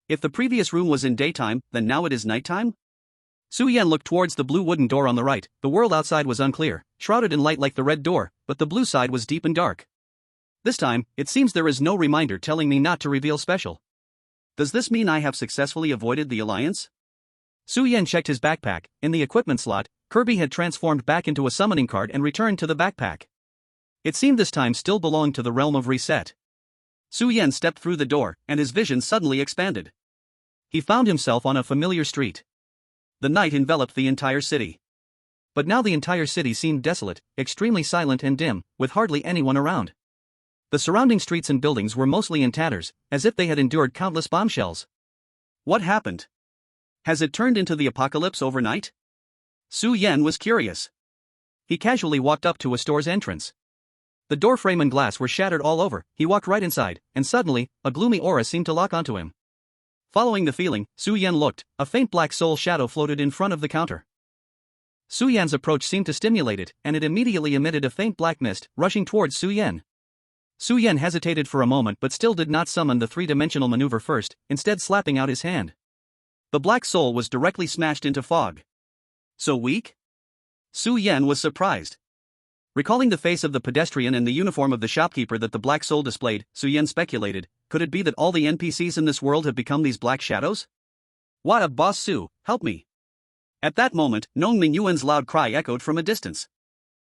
If the previous room was in daytime, then now it is nighttime? Su Yan looked towards the blue wooden door on the right. The world outside was unclear, shrouded in light like the red door, but the blue side was deep and dark. This time, it seems there is no reminder telling me not to reveal special. Does this mean I have successfully avoided the alliance? Su Yan checked his backpack. In the equipment slot, Kirby had transformed back into a summoning card and returned to the backpack. It seemed this time still belonged to the realm of reset. Su Yan stepped through the door, and his vision suddenly expanded. He found himself on a familiar street. The night enveloped the entire city. But now the entire city seemed desolate, extremely silent and dim, with hardly anyone around. The surrounding streets and buildings were mostly in tatters, as if they had endured countless bombshells. What happened? Has it turned into the apocalypse overnight? Su Yan was curious. He casually walked up to a store's entrance. The door frame and glass were shattered all over. He walked right inside, and suddenly, a gloomy aura seemed to lock onto him. Following the feeling, Su Yan looked. A faint black soul shadow floated in front of the counter. Su Yan's approach seemed to stimulate it, and it immediately emitted a faint black mist, rushing towards Su Yan. Su Yan hesitated for a moment but still did not summon the three-dimensional maneuver first, instead slapping out his hand. The black soul was directly smashed into fog. So weak? Su Yan was surprised. Recalling the face of the pedestrian and the uniform of the shopkeeper that the black soul displayed, Su Yan speculated, could it be that all the NPCs in this world have become these black shadows? What a boss Su, help me! At that moment, Nong Mingyuan's loud cry echoed from a distance.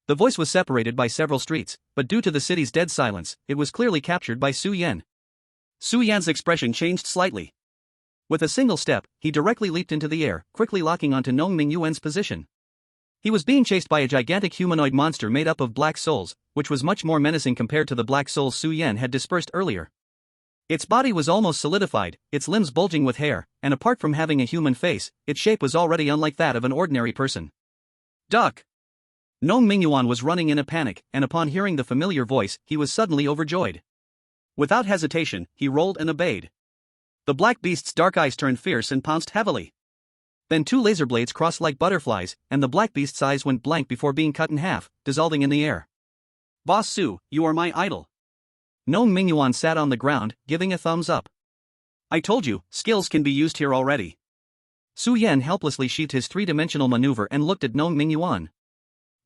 The voice was separated by several streets, but due to the city's dead silence, it was clearly captured by Su Yan. Su Yan's expression changed slightly. With a single step, he directly leaped into the air, quickly locking onto Nong Mingyuan's position. He was being chased by a gigantic humanoid monster made up of black souls, which was much more menacing compared to the black souls Su Yan had dispersed earlier. Its body was almost solidified, its limbs bulging with hair, and apart from having a human face, its shape was already unlike that of an ordinary person. Duck! Nong Mingyuan was running in a panic, and upon hearing the familiar voice, he was suddenly overjoyed. Without hesitation, he rolled and obeyed. The black beast's dark eyes turned fierce and pounced heavily. Then two laser blades crossed like butterflies, and the black beast's eyes went blank before being cut in half, dissolving in the air. Boss Su, you are my idol. Nong Mingyuan sat on the ground, giving a thumbs up. I told you, skills can be used here already. Su Yan helplessly sheathed his three-dimensional maneuver and looked at Nong Mingyuan.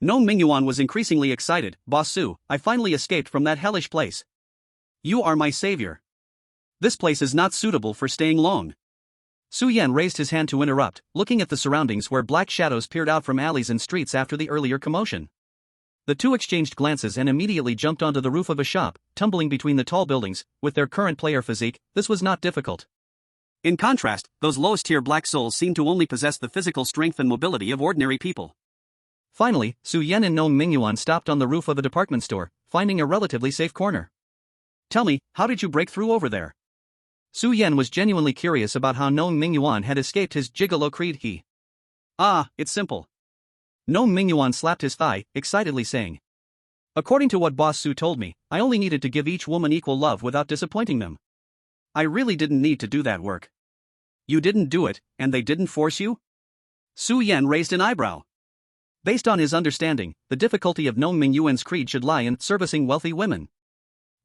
Nong Mingyuan was increasingly excited. Boss Su, I finally escaped from that hellish place. You are my savior. This place is not suitable for staying long. Su Yan raised his hand to interrupt, looking at the surroundings where black shadows peered out from alleys and streets after the earlier commotion. The two exchanged glances and immediately jumped onto the roof of a shop, tumbling between the tall buildings. With their current player physique, this was not difficult. In contrast, those lowest-tier black souls seemed to only possess the physical strength and mobility of ordinary people. Finally, Su Yan and Nong Mingyuan stopped on the roof of a department store, finding a relatively safe corner. Tell me, how did you break through over there? Su Yan was genuinely curious about how Nong Mingyuan had escaped his gigolo creed. It's simple. Nong Mingyuan slapped his thigh, excitedly saying. According to what Boss Su told me, I only needed to give each woman equal love without disappointing them. I really didn't need to do that work. You didn't do it, and they didn't force you? Su Yan raised an eyebrow. Based on his understanding, the difficulty of Nong Mingyuan's creed should lie in servicing wealthy women.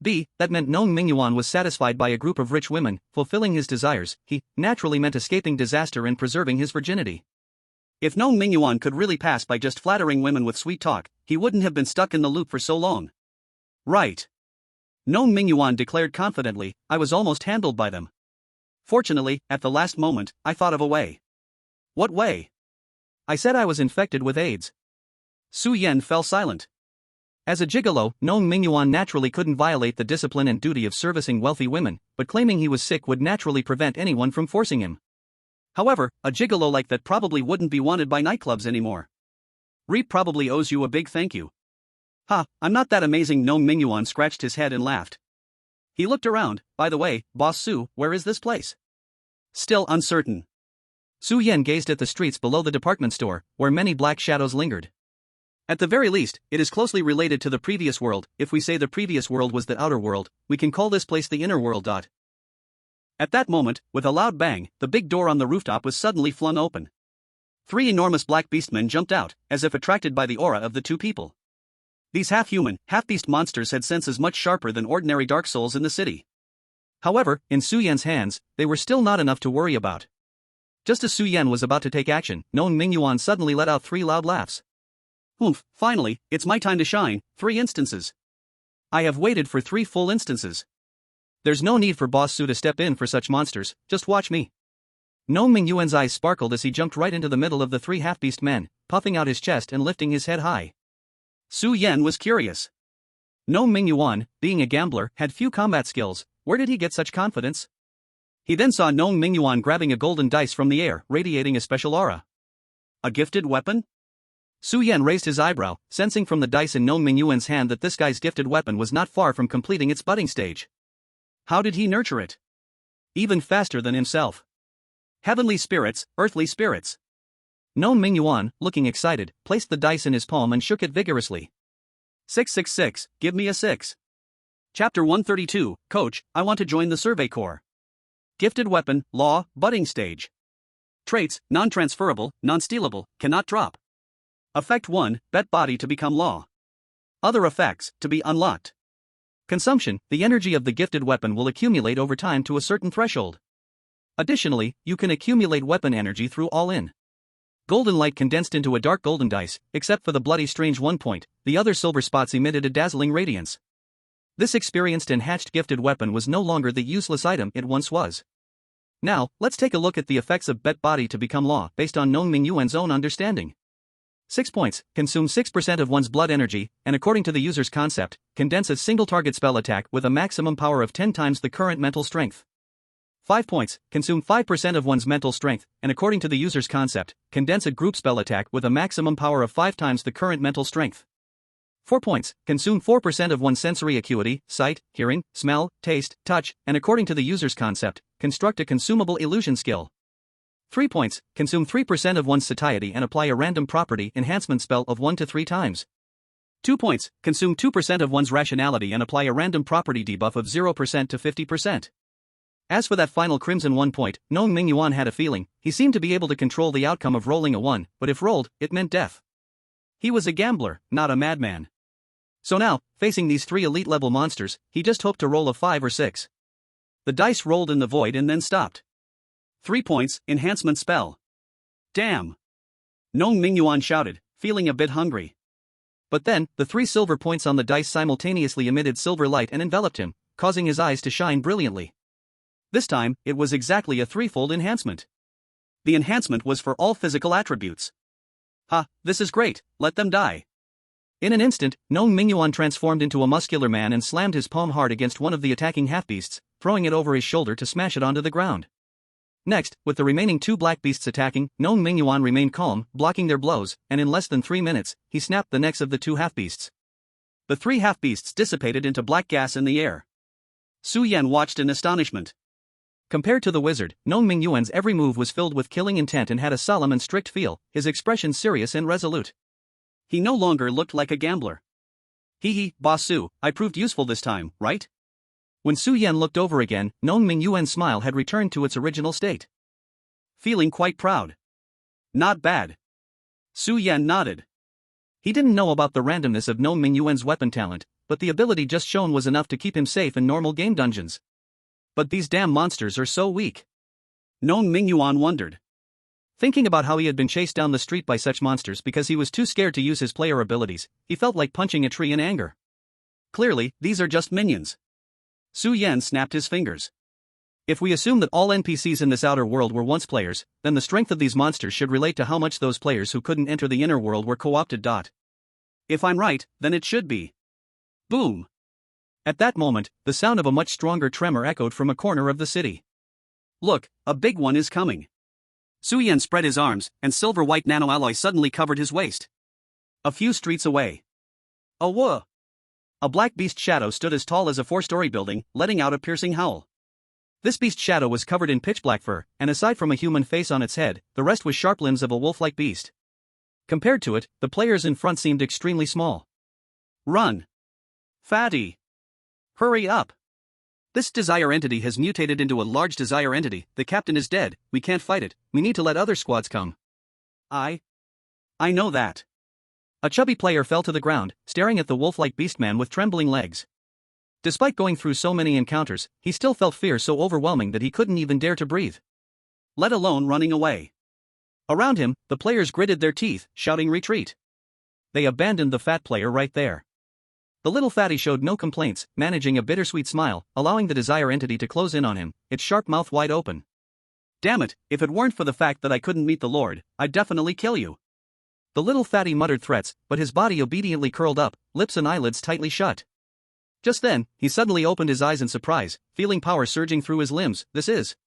That meant Nong Mingyuan was satisfied by a group of rich women, fulfilling his desires. He naturally meant escaping disaster and preserving his virginity. If Nong Mingyuan could really pass by just flattering women with sweet talk, he wouldn't have been stuck in the loop for so long. Right. Nong Mingyuan declared confidently, I was almost handled by them. Fortunately, at the last moment, I thought of a way. What way? I said I was infected with AIDS. Su Yan fell silent. As a gigolo, Nong Mingyuan naturally couldn't violate the discipline and duty of servicing wealthy women, but claiming he was sick would naturally prevent anyone from forcing him. However, a gigolo like that probably wouldn't be wanted by nightclubs anymore. Reap probably owes you a big thank you. I'm not that amazing. Nong Mingyuan scratched his head and laughed. He looked around. By the way, Boss Su, where is this place? Still uncertain. Su Yan gazed at the streets below the department store, where many black shadows lingered. At the very least, it is closely related to the previous world. If we say the previous world was the outer world, we can call this place the inner world. At that moment, with a loud bang, the big door on the rooftop was suddenly flung open. 3 enormous black beastmen jumped out, as if attracted by the aura of the two people. These half-human, half-beast monsters had senses much sharper than ordinary dark souls in the city. However, in Su Yan's hands, they were still not enough to worry about. Just as Su Yan was about to take action, Nong Mingyuan suddenly let out 3 loud laughs. Finally, it's my time to shine. 3 instances. I have waited for 3 full instances. There's no need for Boss Su to step in for such monsters, just watch me. Nong Mingyuan's eyes sparkled as he jumped right into the middle of the 3 half-beast men, puffing out his chest and lifting his head high. Su Yan was curious. Nong Mingyuan, being a gambler, had few combat skills. Where did he get such confidence? He then saw Nong Mingyuan grabbing a golden dice from the air, radiating a special aura. A gifted weapon? Su Yan raised his eyebrow, sensing from the dice in Nong Mingyuan's hand that this guy's gifted weapon was not far from completing its budding stage. How did he nurture it? Even faster than himself. Heavenly spirits, earthly spirits. Nong Mingyuan, looking excited, placed the dice in his palm and shook it vigorously. 666, give me a 6. Chapter 132, Coach, I want to join the Survey Corps. Gifted weapon, law, budding stage. Traits, non-transferable, non-stealable, cannot drop. Effect 1, bet body to become law. Other effects, to be unlocked. Consumption, the energy of the gifted weapon will accumulate over time to a certain threshold. Additionally, you can accumulate weapon energy through all-in. Golden light condensed into a dark golden dice, except for the bloody strange 1 point, the other silver spots emitted a dazzling radiance. This experienced and hatched gifted weapon was no longer the useless item it once was. Now, let's take a look at the effects of bet body to become law based on Nong Mingyuan's own understanding. 6 points, consume 6% of one's blood energy, and according to the user's concept, condense a single target spell attack with a maximum power of 10 times the current mental strength. 5 points, consume 5% of one's mental strength, and according to the user's concept, condense a group spell attack with a maximum power of 5 times the current mental strength. 4 points, consume 4% of one's sensory acuity, sight, hearing, smell, taste, touch, and according to the user's concept, construct a consumable illusion skill. 3 points, consume 3% of one's satiety and apply a random property enhancement spell of 1 to 3 times. 2 points, consume 2% of one's rationality and apply a random property debuff of 0% to 50%. As for that final crimson 1 point, Nong Mingyuan had a feeling, he seemed to be able to control the outcome of rolling a 1, but if rolled, it meant death. He was a gambler, not a madman. So now, facing these 3 elite-level monsters, he just hoped to roll a 5 or 6. The dice rolled in the void and then stopped. 3 points, enhancement spell. Damn! Nong Mingyuan shouted, feeling a bit hungry. But then, the 3 silver points on the dice simultaneously emitted silver light and enveloped him, causing his eyes to shine brilliantly. This time, it was exactly a 3-fold enhancement. The enhancement was for all physical attributes. Ha, this is great, let them die. In an instant, Nong Mingyuan transformed into a muscular man and slammed his palm hard against one of the attacking half-beasts, throwing it over his shoulder to smash it onto the ground. Next, with the remaining 2 black beasts attacking, Nong Mingyuan remained calm, blocking their blows, and in less than 3 minutes, he snapped the necks of the 2 half-beasts. The 3 half-beasts dissipated into black gas in the air. Su Yan watched in astonishment. Compared to the wizard, Nong Mingyuan's every move was filled with killing intent and had a solemn and strict feel, his expression serious and resolute. He no longer looked like a gambler. Hee, Boss Su, I proved useful this time, right? When Su Yan looked over again, Nong Mingyuan's smile had returned to its original state. Feeling quite proud. Not bad. Su Yan nodded. He didn't know about the randomness of Nong Mingyuan's weapon talent, but the ability just shown was enough to keep him safe in normal game dungeons. But these damn monsters are so weak. Nong Mingyuan wondered. Thinking about how he had been chased down the street by such monsters because he was too scared to use his player abilities, he felt like punching a tree in anger. Clearly, these are just minions. Su Yan snapped his fingers. If we assume that all NPCs in this outer world were once players, then the strength of these monsters should relate to how much those players who couldn't enter the inner world were co-opted. If I'm right, then it should be. Boom! At that moment, the sound of a much stronger tremor echoed from a corner of the city. Look, a big one is coming. Su Yan spread his arms, and silver-white nanoalloy suddenly covered his waist. A few streets away. A whoa! A black beast shadow stood as tall as a 4-story building, letting out a piercing howl. This beast shadow was covered in pitch-black fur, and aside from a human face on its head, the rest was sharp limbs of a wolf-like beast. Compared to it, the players in front seemed extremely small. Run! Fatty! Hurry up! This desire entity has mutated into a large desire entity. The captain is dead, we can't fight it, we need to let other squads come. I know that. A chubby player fell to the ground, staring at the wolf-like beastman with trembling legs. Despite going through so many encounters, he still felt fear so overwhelming that he couldn't even dare to breathe. Let alone running away. Around him, the players gritted their teeth, shouting retreat. They abandoned the fat player right there. The little fatty showed no complaints, managing a bittersweet smile, allowing the desire entity to close in on him, its sharp mouth wide open. Damn it, if it weren't for the fact that I couldn't meet the Lord, I'd definitely kill you. The little fatty muttered threats, but his body obediently curled up, lips and eyelids tightly shut. Just then, he suddenly opened his eyes in surprise, feeling power surging through his limbs. This is.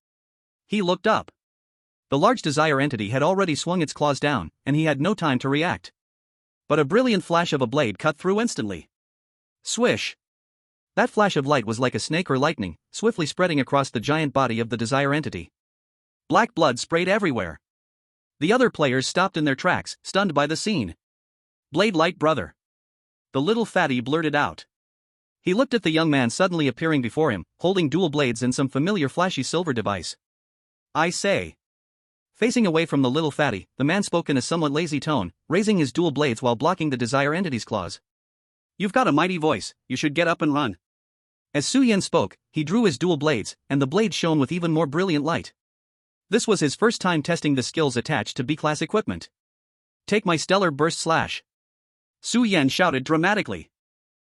He looked up. The large desire entity had already swung its claws down, and he had no time to react. But a brilliant flash of a blade cut through instantly. Swish! That flash of light was like a snake or lightning, swiftly spreading across the giant body of the desire entity. Black blood sprayed everywhere. The other players stopped in their tracks, stunned by the scene. Blade Light brother. The little fatty blurted out. He looked at the young man suddenly appearing before him, holding dual blades and some familiar flashy silver device. I say. Facing away from the little fatty, the man spoke in a somewhat lazy tone, raising his dual blades while blocking the desire entity's claws. You've got a mighty voice, you should get up and run. As Su Yan spoke, he drew his dual blades, and the blades shone with even more brilliant light. This was his first time testing the skills attached to B-class equipment. Take my stellar burst slash. Su Yan shouted dramatically.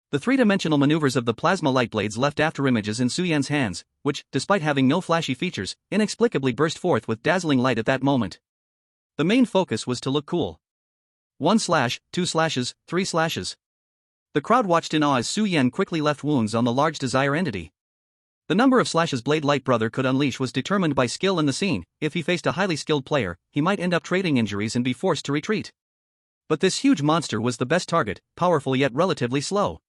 The three-dimensional maneuvers of the plasma light blades left after images in Su Yan's hands, which, despite having no flashy features, inexplicably burst forth with dazzling light at that moment. The main focus was to look cool. 1 slash, 2 slashes, 3 slashes. The crowd watched in awe as Su Yan quickly left wounds on the large desire entity. The number of slashes Blade Light brother could unleash was determined by skill in the scene. If he faced a highly skilled player, he might end up trading injuries and be forced to retreat. But this huge monster was the best target, powerful yet relatively slow.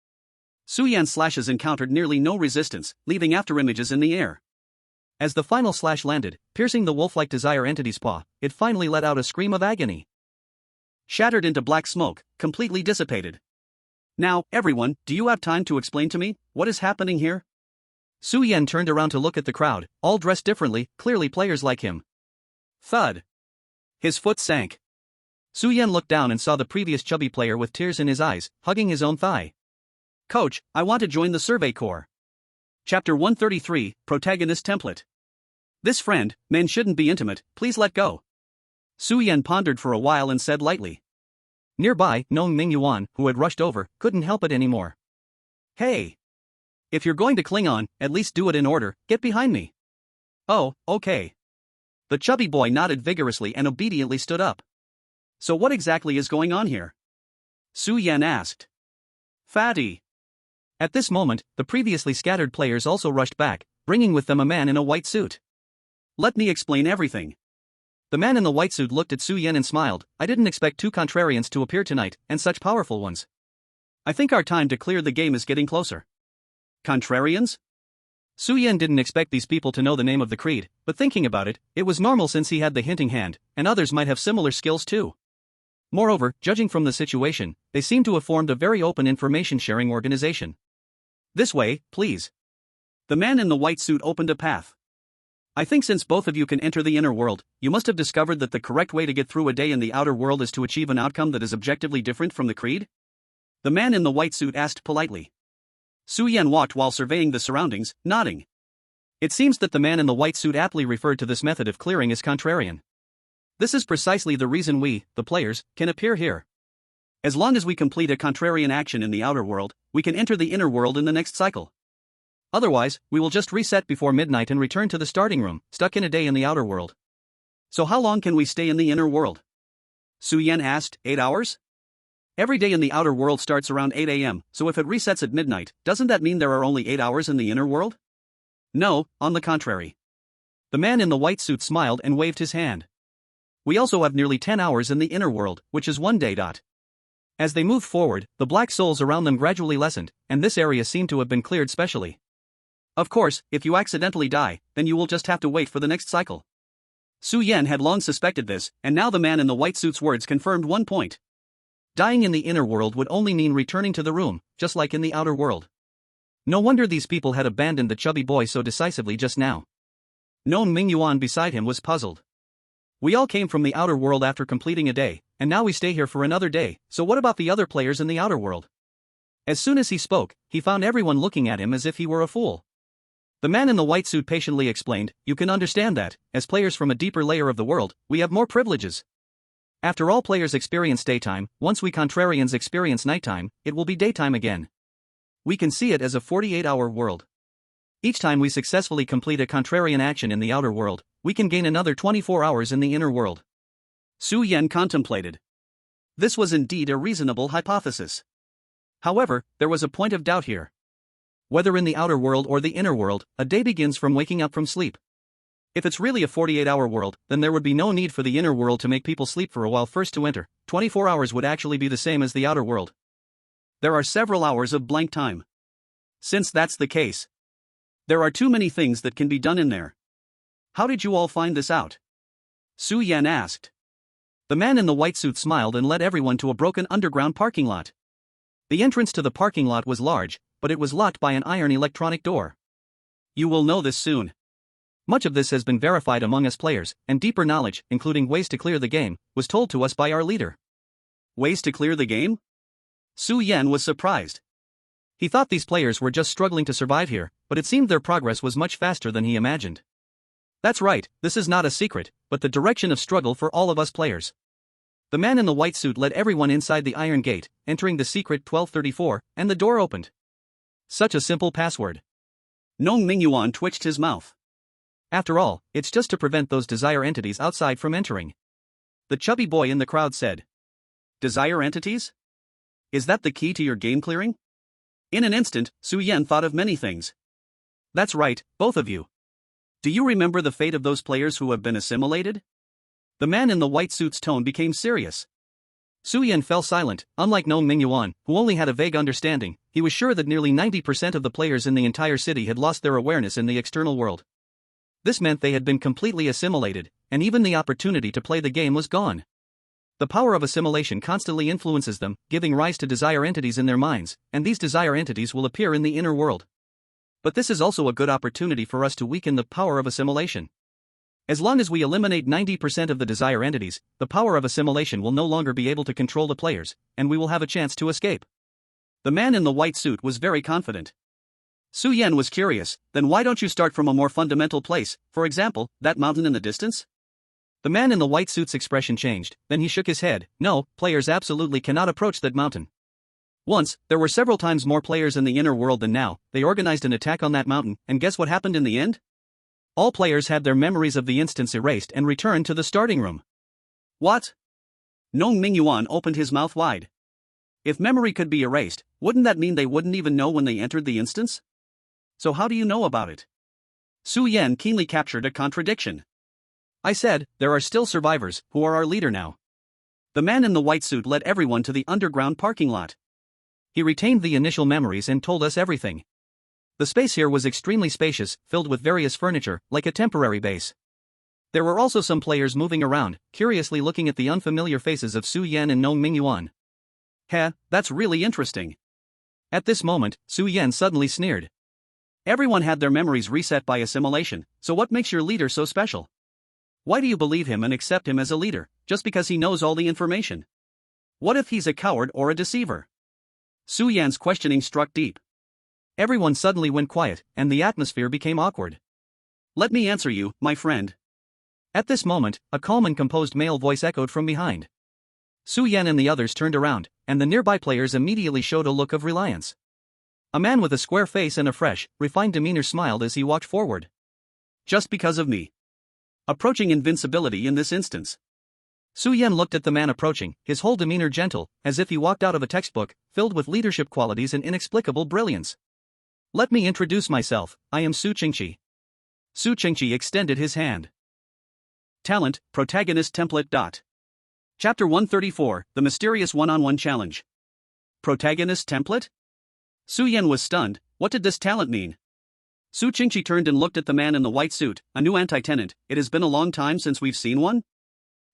Su Yan's slashes encountered nearly no resistance, leaving afterimages in the air. As the final slash landed, piercing the wolf-like desire entity's paw, it finally let out a scream of agony. Shattered into black smoke, completely dissipated. Now, everyone, do you have time to explain to me what is happening here? Su Yan turned around to look at the crowd, all dressed differently, clearly players like him. Thud. His foot sank. Su Yan looked down and saw the previous chubby player with tears in his eyes, hugging his own thigh. Coach, I want to join the Survey Corps. Chapter 133, Protagonist Template. This friend, men shouldn't be intimate, please let go. Su Yan pondered for a while and said lightly. Nearby, knowing Ming Yuan, who had rushed over, couldn't help it anymore. Hey! If you're going to cling on, at least do it in order, get behind me. Oh, okay. The chubby boy nodded vigorously and obediently stood up. So what exactly is going on here? Su Yan asked. Fatty. At this moment, the previously scattered players also rushed back, bringing with them a man in a white suit. Let me explain everything. The man in the white suit looked at Su Yan and smiled. I didn't expect two contrarians to appear tonight, and such powerful ones. I think our time to clear the game is getting closer. Contrarians? Su Yan didn't expect these people to know the name of the creed, but thinking about it, it was normal since he had the hinting hand, and others might have similar skills too. Moreover, judging from the situation, they seem to have formed a very open information-sharing organization. This way, please. The man in the white suit opened a path. I think since both of you can enter the inner world, you must have discovered that the correct way to get through a day in the outer world is to achieve an outcome that is objectively different from the creed? The man in the white suit asked politely. Su Yan walked while surveying the surroundings, nodding. It seems that the man in the white suit aptly referred to this method of clearing as contrarian. This is precisely the reason we, the players, can appear here. As long as we complete a contrarian action in the outer world, we can enter the inner world in the next cycle. Otherwise, we will just reset before midnight and return to the starting room, stuck in a day in the outer world. So how long can we stay in the inner world? Su Yan asked, 8 hours? Every day in the outer world starts around 8 a.m., so if it resets at midnight, doesn't that mean there are only 8 hours in the inner world? No, on the contrary. The man in the white suit smiled and waved his hand. We also have nearly 10 hours in the inner world, which is 1 day. As they moved forward, the black souls around them gradually lessened, and this area seemed to have been cleared specially. Of course, if you accidentally die, then you will just have to wait for the next cycle. Su Yan had long suspected this, and now the man in the white suit's words confirmed one point. Dying in the inner world would only mean returning to the room, just like in the outer world. No wonder these people had abandoned the chubby boy so decisively just now. Known Ming Yuan beside him was puzzled. We all came from the outer world after completing a day, and now we stay here for another day, so what about the other players in the outer world? As soon as he spoke, he found everyone looking at him as if he were a fool. The man in the white suit patiently explained, you can understand that, as players from a deeper layer of the world, we have more privileges. After all players experience daytime, once we contrarians experience nighttime, it will be daytime again. We can see it as a 48-hour world. Each time we successfully complete a contrarian action in the outer world, we can gain another 24 hours in the inner world. Su Yan contemplated. This was indeed a reasonable hypothesis. However, there was a point of doubt here. Whether in the outer world or the inner world, a day begins from waking up from sleep. If it's really a 48-hour world, then there would be no need for the inner world to make people sleep for a while first to enter. 24 hours would actually be the same as the outer world. There are several hours of blank time. Since that's the case, there are too many things that can be done in there. How did you all find this out? Su Yan asked. The man in the white suit smiled and led everyone to a broken underground parking lot. The entrance to the parking lot was large, but it was locked by an iron electronic door. You will know this soon. Much of this has been verified among us players, and deeper knowledge, including ways to clear the game, was told to us by our leader. Ways to clear the game? Su Yan was surprised. He thought these players were just struggling to survive here, but it seemed their progress was much faster than he imagined. That's right, this is not a secret, but the direction of struggle for all of us players. The man in the white suit led everyone inside the iron gate, entering the secret 1234, and the door opened. Such a simple password. Nong Mingyuan twitched his mouth. After all, it's just to prevent those desire entities outside from entering. The chubby boy in the crowd said. Desire entities? Is that the key to your game clearing? In an instant, Su Yan thought of many things. That's right, both of you. Do you remember the fate of those players who have been assimilated? The man in the white suit's tone became serious. Su Yan fell silent. Unlike Nong Mingyuan, who only had a vague understanding, he was sure that nearly 90% of the players in the entire city had lost their awareness in the external world. This meant they had been completely assimilated, and even the opportunity to play the game was gone. The power of assimilation constantly influences them, giving rise to desire entities in their minds, and these desire entities will appear in the inner world. But this is also a good opportunity for us to weaken the power of assimilation. As long as we eliminate 90% of the desire entities, the power of assimilation will no longer be able to control the players, and we will have a chance to escape. The man in the white suit was very confident. Su Yan was curious, then why don't you start from a more fundamental place, for example, that mountain in the distance? The man in the white suit's expression changed, then he shook his head. No, players absolutely cannot approach that mountain. Once, there were several times more players in the inner world than now. They organized an attack on that mountain, and guess what happened in the end? All players had their memories of the instance erased and returned to the starting room. What? Nong Mingyuan opened his mouth wide. If memory could be erased, wouldn't that mean they wouldn't even know when they entered the instance? So how do you know about it? Su Yan keenly captured a contradiction. I said, there are still survivors, who are our leader now. The man in the white suit led everyone to the underground parking lot. He retained the initial memories and told us everything. The space here was extremely spacious, filled with various furniture, like a temporary base. There were also some players moving around, curiously looking at the unfamiliar faces of Su Yan and Nong Mingyuan. Heh, that's really interesting. At this moment, Su Yan suddenly sneered. Everyone had their memories reset by assimilation, so what makes your leader so special? Why do you believe him and accept him as a leader, just because he knows all the information? What if he's a coward or a deceiver? Su Yan's questioning struck deep. Everyone suddenly went quiet, and the atmosphere became awkward. Let me answer you, my friend. At this moment, a calm and composed male voice echoed from behind. Su Yan and the others turned around, and the nearby players immediately showed a look of reliance. A man with a square face and a fresh, refined demeanor smiled as he walked forward. Just because of me. Approaching invincibility in this instance. Su Yan looked at the man approaching, his whole demeanor gentle, as if he walked out of a textbook, filled with leadership qualities and inexplicable brilliance. Let me introduce myself, I am Su Qingqi. Su Qingqi extended his hand. Talent, Protagonist Template. Chapter 134, The Mysterious One-on-One Challenge. Protagonist Template? Su Yan was stunned. What did this talent mean? Su Qingqi turned and looked at the man in the white suit, a new anti-tenant. It has been a long time since we've seen one?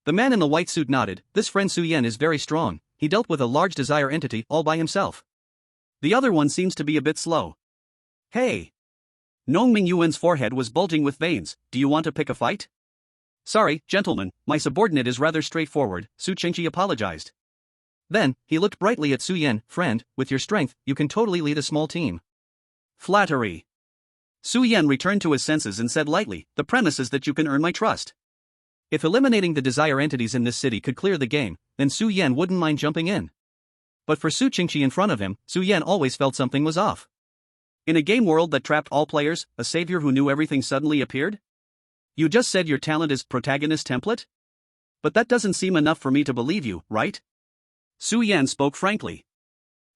The man in the white suit nodded. This friend Su Yan is very strong. He dealt with a large desire entity all by himself. The other one seems to be a bit slow. Hey! Nong Mingyuan's forehead was bulging with veins. Do you want to pick a fight? Sorry, gentlemen, my subordinate is rather straightforward, Su Qingqi apologized. Then, he looked brightly at Su Yan. Friend, with your strength, you can totally lead a small team. Flattery. Su Yan returned to his senses and said lightly, the premise is that you can earn my trust. If eliminating the desire entities in this city could clear the game, then Su Yan wouldn't mind jumping in. But for Su Qingqi in front of him, Su Yan always felt something was off. In a game world that trapped all players, a savior who knew everything suddenly appeared? You just said your talent is protagonist template? But that doesn't seem enough for me to believe you, right? Su Yan spoke frankly.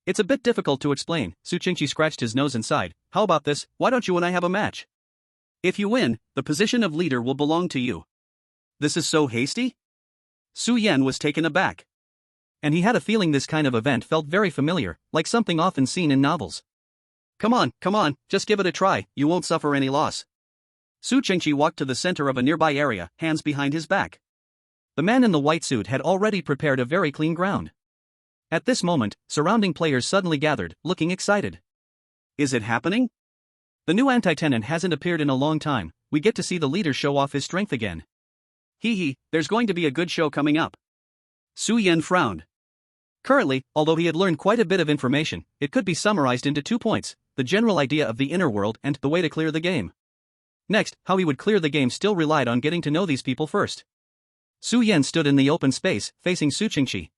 It's a bit difficult to explain. Su Qingqi scratched his nose and sighed. How about this, why don't you and I have a match? If you win, the position of leader will belong to you. This is so hasty? Su Yan was taken aback. And he had a feeling this kind of event felt very familiar, like something often seen in novels. Come on, just give it a try, you won't suffer any loss. Su Qingqi walked to the center of a nearby area, hands behind his back. The man in the white suit had already prepared a very clean ground. At this moment, surrounding players suddenly gathered, looking excited. Is it happening? The new anti-tenant hasn't appeared in a long time, we get to see the leader show off his strength again. There's going to be a good show coming up. Su Yan frowned. Currently, although he had learned quite a bit of information, it could be summarized into 2 points, the general idea of the inner world and the way to clear the game. Next, how he would clear the game still relied on getting to know these people first. Su Yan stood in the open space, facing Su Qingqi.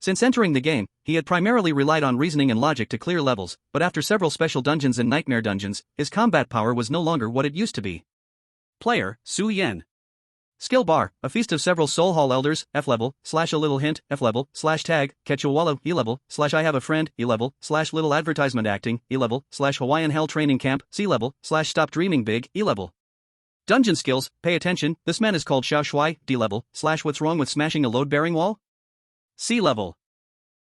Since entering the game, he had primarily relied on reasoning and logic to clear levels, but after several special dungeons and nightmare dungeons, his combat power was no longer what it used to be. Player, Su Yan. Skill bar, a feast of several soul hall elders, F level, / a little hint, F level, / tag, catch a wallow, E level, / I have a friend, E level, / little advertisement acting, E level, / Hawaiian hell training camp, C level, / stop dreaming big, E level. Dungeon skills, pay attention, this man is called Xiao Shuai, D level, / what's wrong with smashing a load bearing wall? C level.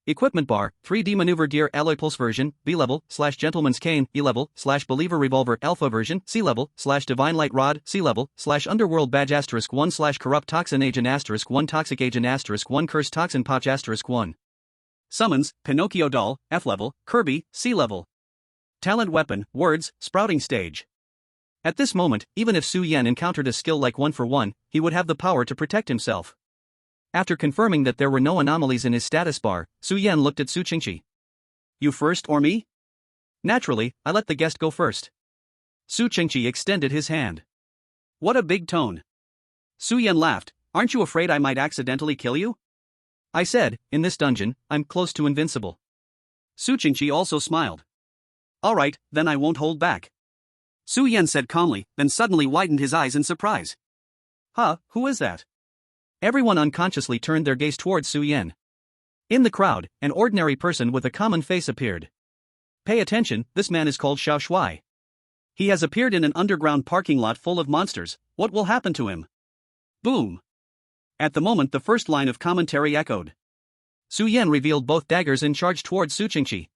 Equipment bar, 3D maneuver gear alloy pulse version, B level, / gentleman's cane, E level, / believer revolver alpha version, C level, / divine light rod, C level, / underworld badge *1 / corrupt toxin agent *1 toxic agent *1 curse toxin potch *1. Summons, Pinocchio doll, F level, Kirby, C level. Talent weapon, words, sprouting stage. At this moment, even if Su Yan encountered a skill like 1-for-1, he would have the power to protect himself. After confirming that there were no anomalies in his status bar, Su Yan looked at Su Qingqi. You first or me? Naturally, I let the guest go first. Su Qingqi extended his hand. What a big tone. Su Yan laughed. Aren't you afraid I might accidentally kill you? I said, in this dungeon, I'm close to invincible. Su Qingqi also smiled. All right, then I won't hold back. Su Yan said calmly, then suddenly widened his eyes in surprise. Who is that? Everyone unconsciously turned their gaze towards Su Yan. In the crowd, an ordinary person with a common face appeared. Pay attention, this man is called Xiao Shuai. He has appeared in an underground parking lot full of monsters. What will happen to him? Boom. At the moment the first line of commentary echoed. Su Yan revealed both daggers and charged towards Su Qingqi.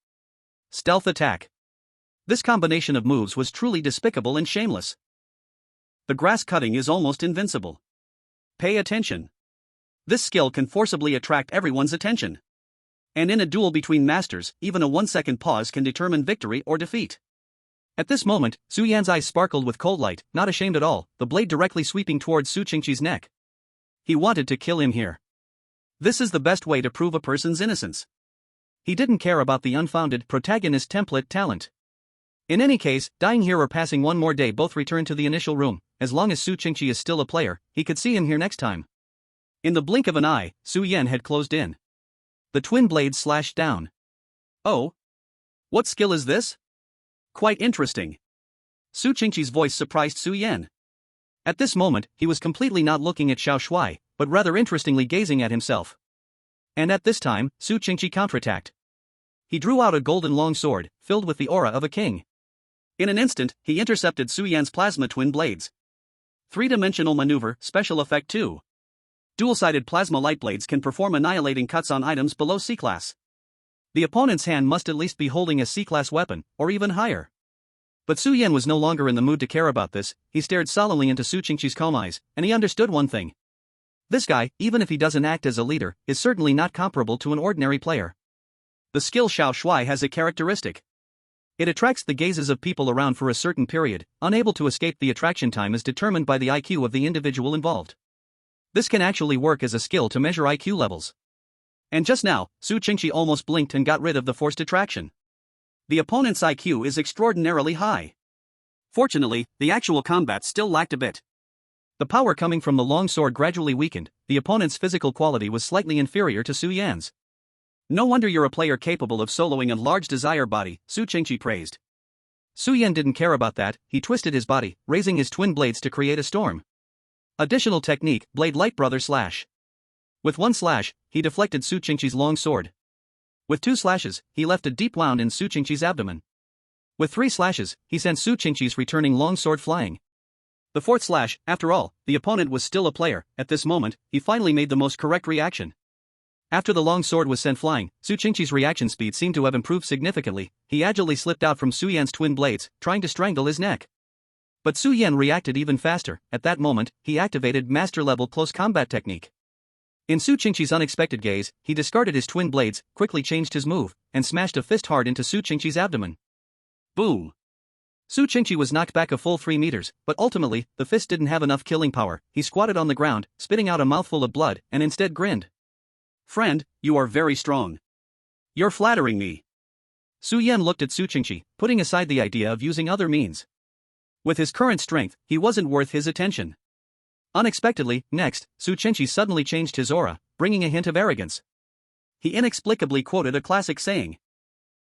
Stealth attack. This combination of moves was truly despicable and shameless. The grass cutting is almost invincible. Pay attention. This skill can forcibly attract everyone's attention. And in a duel between masters, even a 1-second pause can determine victory or defeat. At this moment, Su Yan's eyes sparkled with cold light, not ashamed at all, the blade directly sweeping towards Su Qingqi's neck. He wanted to kill him here. This is the best way to prove a person's innocence. He didn't care about the unfounded protagonist template talent. In any case, dying here or passing one more day both returned to the initial room. As long as Su Qingqi is still a player, he could see him here next time. In the blink of an eye, Su Yan had closed in. The twin blades slashed down. Oh? What skill is this? Quite interesting. Su Qingqi's voice surprised Su Yan. At this moment, he was completely not looking at Xiao Shuai, but rather interestingly gazing at himself. And at this time, Su Qingqi counterattacked. He drew out a golden long sword, filled with the aura of a king. In an instant, he intercepted Su Yan's plasma twin blades. 3-dimensional maneuver, special effect 2. Dual-sided plasma light blades can perform annihilating cuts on items below C-class. The opponent's hand must at least be holding a C-class weapon, or even higher. But Su Yan was no longer in the mood to care about this. He stared solemnly into Su Qingqi's calm eyes, and he understood one thing. This guy, even if he doesn't act as a leader, is certainly not comparable to an ordinary player. The skill Xiao Shuai has a characteristic. It attracts the gazes of people around for a certain period. Unable to escape, the attraction time is determined by the IQ of the individual involved. This can actually work as a skill to measure IQ levels. And just now, Su Qingqi almost blinked and got rid of the forced attraction. The opponent's IQ is extraordinarily high. Fortunately, the actual combat still lacked a bit. The power coming from the long sword gradually weakened. The opponent's physical quality was slightly inferior to Su Yan's. No wonder you're a player capable of soloing a large desire body, Su Qingqi praised. Su Yan didn't care about that, he twisted his body, raising his twin blades to create a storm. Additional technique, Blade Light Brother Slash. With one slash, he deflected Su Qingqi's long sword. With 2 slashes, he left a deep wound in Su Qingqi's abdomen. With 3 slashes, he sent Su Qingqi's returning long sword flying. The 4th slash, after all, the opponent was still a player. At this moment, he finally made the most correct reaction. After the long sword was sent flying, Su Qingqi's reaction speed seemed to have improved significantly. He agilely slipped out from Su Yan's twin blades, trying to strangle his neck. But Su Yan reacted even faster. At that moment, he activated master-level close combat technique. In Su Qingqi's unexpected gaze, he discarded his twin blades, quickly changed his move, and smashed a fist hard into Su Qingqi's abdomen. Boom! Su Qingqi was knocked back a full 3 meters, but ultimately, the fist didn't have enough killing power. He squatted on the ground, spitting out a mouthful of blood, and instead grinned. Friend, you are very strong. You're flattering me. Su Yan looked at Su Qingqi, putting aside the idea of using other means. With his current strength, he wasn't worth his attention. Unexpectedly, next, Su Qingqi suddenly changed his aura, bringing a hint of arrogance. He inexplicably quoted a classic saying.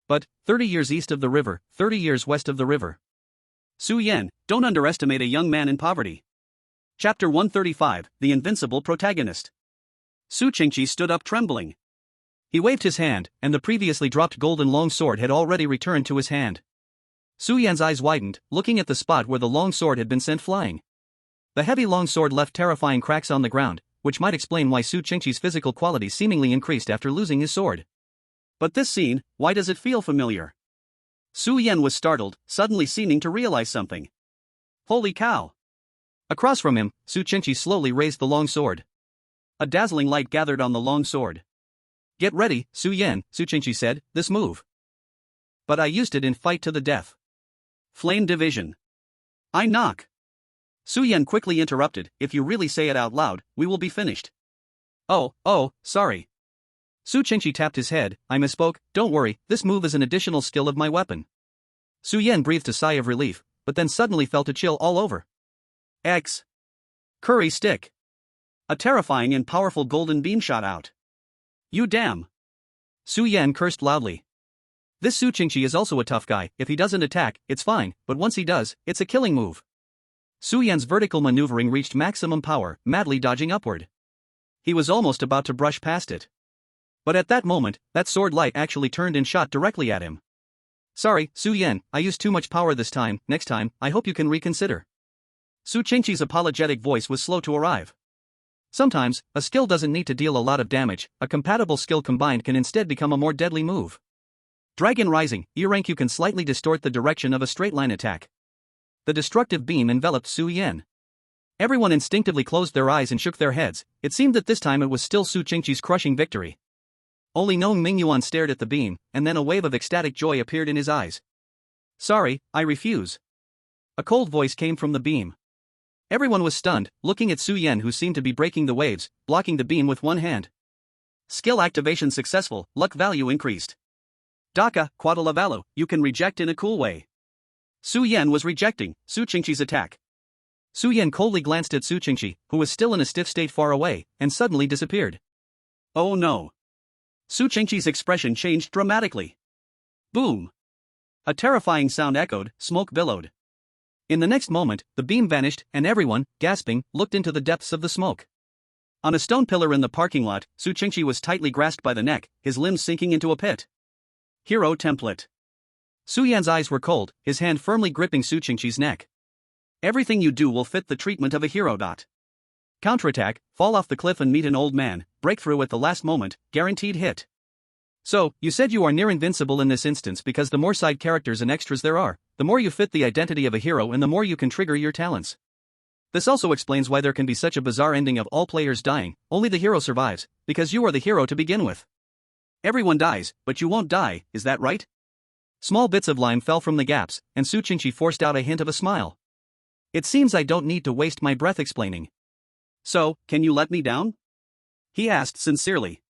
But, 30 years east of the river, 30 years west of the river. Su Yan, don't underestimate a young man in poverty. Chapter 135, The Invincible Protagonist. Su Qingqi stood up trembling. He waved his hand, and the previously dropped golden long sword had already returned to his hand. Su Yan's eyes widened, looking at the spot where the long sword had been sent flying. The heavy long sword left terrifying cracks on the ground, which might explain why Su Qingqi's physical qualities seemingly increased after losing his sword. But this scene, why does it feel familiar? Su Yan was startled, suddenly seeming to realize something. Holy cow! Across from him, Su Qingqi slowly raised the long sword. A dazzling light gathered on the long sword. Get ready, Su Yan, Su Qingqi said, this move. But I used it in fight to the death. Flame division. I knock. Su Yan quickly interrupted, if you really say it out loud, we will be finished. Oh, sorry. Su Qingqi tapped his head, I misspoke, don't worry, this move is an additional skill of my weapon. Su Yan breathed a sigh of relief, but then suddenly felt a chill all over. X. Curry stick. A terrifying and powerful golden beam shot out. You damn. Su Yan cursed loudly. This Su Qingqi is also a tough guy, if he doesn't attack, it's fine, but once he does, it's a killing move. Su Yan's vertical maneuvering reached maximum power, madly dodging upward. He was almost about to brush past it. But at that moment, that sword light actually turned and shot directly at him. Sorry, Su Yan, I used too much power this time, next time, I hope you can reconsider. Su Qingqi's apologetic voice was slow to arrive. Sometimes, a skill doesn't need to deal a lot of damage, a compatible skill combined can instead become a more deadly move. Dragon Rising, E-rank you can slightly distort the direction of a straight-line attack. The destructive beam enveloped Su Yan. Everyone instinctively closed their eyes and shook their heads, it seemed that this time it was still Su Qingqi's crushing victory. Only Nong Mingyuan stared at the beam, and then a wave of ecstatic joy appeared in his eyes. Sorry, I refuse. A cold voice came from the beam. Everyone was stunned, looking at Su Yan who seemed to be breaking the waves, blocking the beam with one hand. Skill activation successful, luck value increased. Daka, Quadalavalu, you can reject in a cool way. Su Yan was rejecting Su Qingqi's attack. Su Yan coldly glanced at Su Qingqi, who was still in a stiff state far away, and suddenly disappeared. Oh no. Su Qingqi's expression changed dramatically. Boom. A terrifying sound echoed, smoke billowed. In the next moment, the beam vanished, and everyone, gasping, looked into the depths of the smoke. On a stone pillar in the parking lot, Su Qingqi was tightly grasped by the neck, his limbs sinking into a pit. Hero template. Su Yan's eyes were cold, his hand firmly gripping Su Qingqi's neck. Everything you do will fit the treatment of a hero. Counterattack, fall off the cliff and meet an old man, breakthrough at the last moment, guaranteed hit. So, you said you are near invincible in this instance because the more side characters and extras there are, the more you fit the identity of a hero and the more you can trigger your talents. This also explains why there can be such a bizarre ending of all players dying, only the hero survives, because you are the hero to begin with. Everyone dies, but you won't die, is that right? Small bits of lime fell from the gaps, and Su Qingqi forced out a hint of a smile. It seems I don't need to waste my breath explaining. So, can you let me down? He asked sincerely.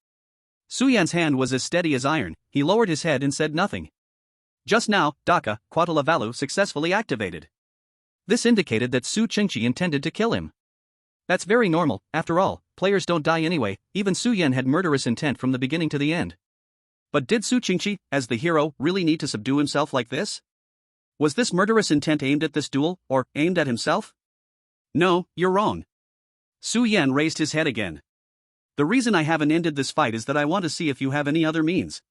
Su Yan's hand was as steady as iron, he lowered his head and said nothing. Just now, Daka, Quadalavalu successfully activated. This indicated that Su Qingqi intended to kill him. That's very normal, after all, players don't die anyway, even Su Yan had murderous intent from the beginning to the end. But did Su Qingqi, as the hero, really need to subdue himself like this? Was this murderous intent aimed at this duel, or aimed at himself? No, you're wrong. Su Yan raised his head again. The reason I haven't ended this fight is that I want to see if you have any other means.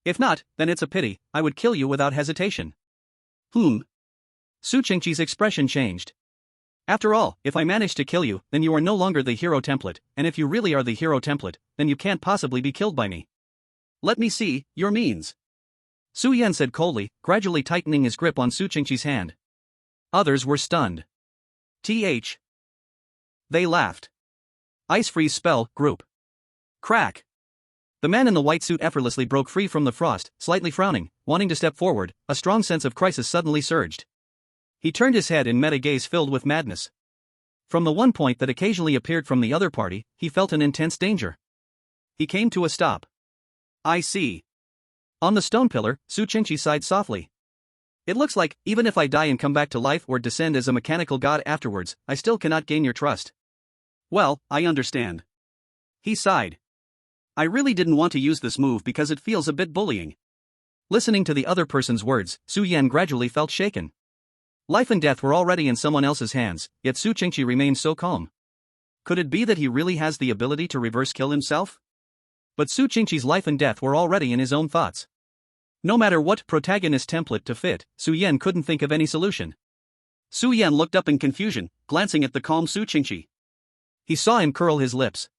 If not, then it's a pity, I would kill you without hesitation. Su Qingqi's expression changed. After all, if I manage to kill you, then you are no longer the hero template, and if you really are the hero template, then you can't possibly be killed by me. Let me see your means. Su Yan said coldly, gradually tightening his grip on Su Qingqi's hand. Others were stunned. Th. They laughed. Ice freeze spell, group. Crack. The man in the white suit effortlessly broke free from the frost, slightly frowning, wanting to step forward. A strong sense of crisis suddenly surged. He turned his head in meta gaze filled with madness. From the one point that occasionally appeared from the other party, he felt an intense danger. He came to a stop. I see. On the stone pillar, Su Qingqi sighed softly. It looks like, even if I die and come back to life or descend as a mechanical god afterwards, I still cannot gain your trust. Well, I understand. He sighed. I really didn't want to use this move because it feels a bit bullying. Listening to the other person's words, Su Yan gradually felt shaken. Life and death were already in someone else's hands, yet Su Qingqi remained so calm. Could it be that he really has the ability to reverse kill himself? But Su Qingqi's life and death were already in his own thoughts. No matter what protagonist template to fit, Su Yan couldn't think of any solution. Su Yan looked up in confusion, glancing at the calm Su Qingqi. He saw him curl his lips,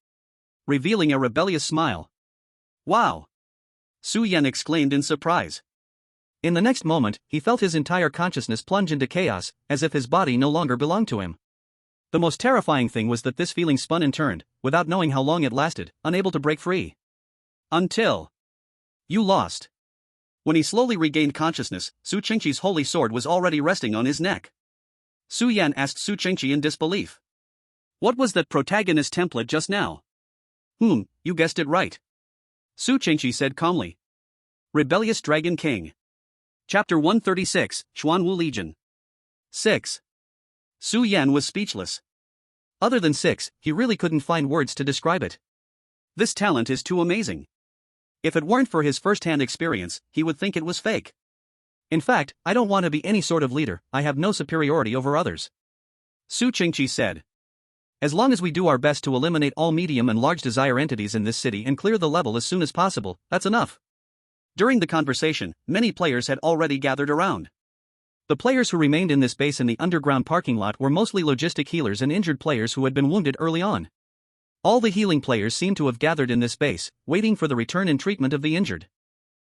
revealing a rebellious smile. Wow! Su Yan exclaimed in surprise. In the next moment, he felt his entire consciousness plunge into chaos, as if his body no longer belonged to him. The most terrifying thing was that this feeling spun and turned, without knowing how long it lasted, unable to break free. Until you lost. When he slowly regained consciousness, Su Qingqi's holy sword was already resting on his neck. Su Yan asked Su Qingqi in disbelief. What was that protagonist template just now? You guessed it right. Su Qingqi said calmly. Rebellious Dragon King. Chapter 136, Xuanwu Legion. 6. Su Yan was speechless. Other than 6, he really couldn't find words to describe it. This talent is too amazing. If it weren't for his first-hand experience, he would think it was fake. In fact, I don't want to be any sort of leader, I have no superiority over others. Su Qingqi said. As long as we do our best to eliminate all medium and large desire entities in this city and clear the level as soon as possible, that's enough. During the conversation, many players had already gathered around. The players who remained in this base in the underground parking lot were mostly logistic healers and injured players who had been wounded early on. All the healing players seemed to have gathered in this base, waiting for the return and treatment of the injured.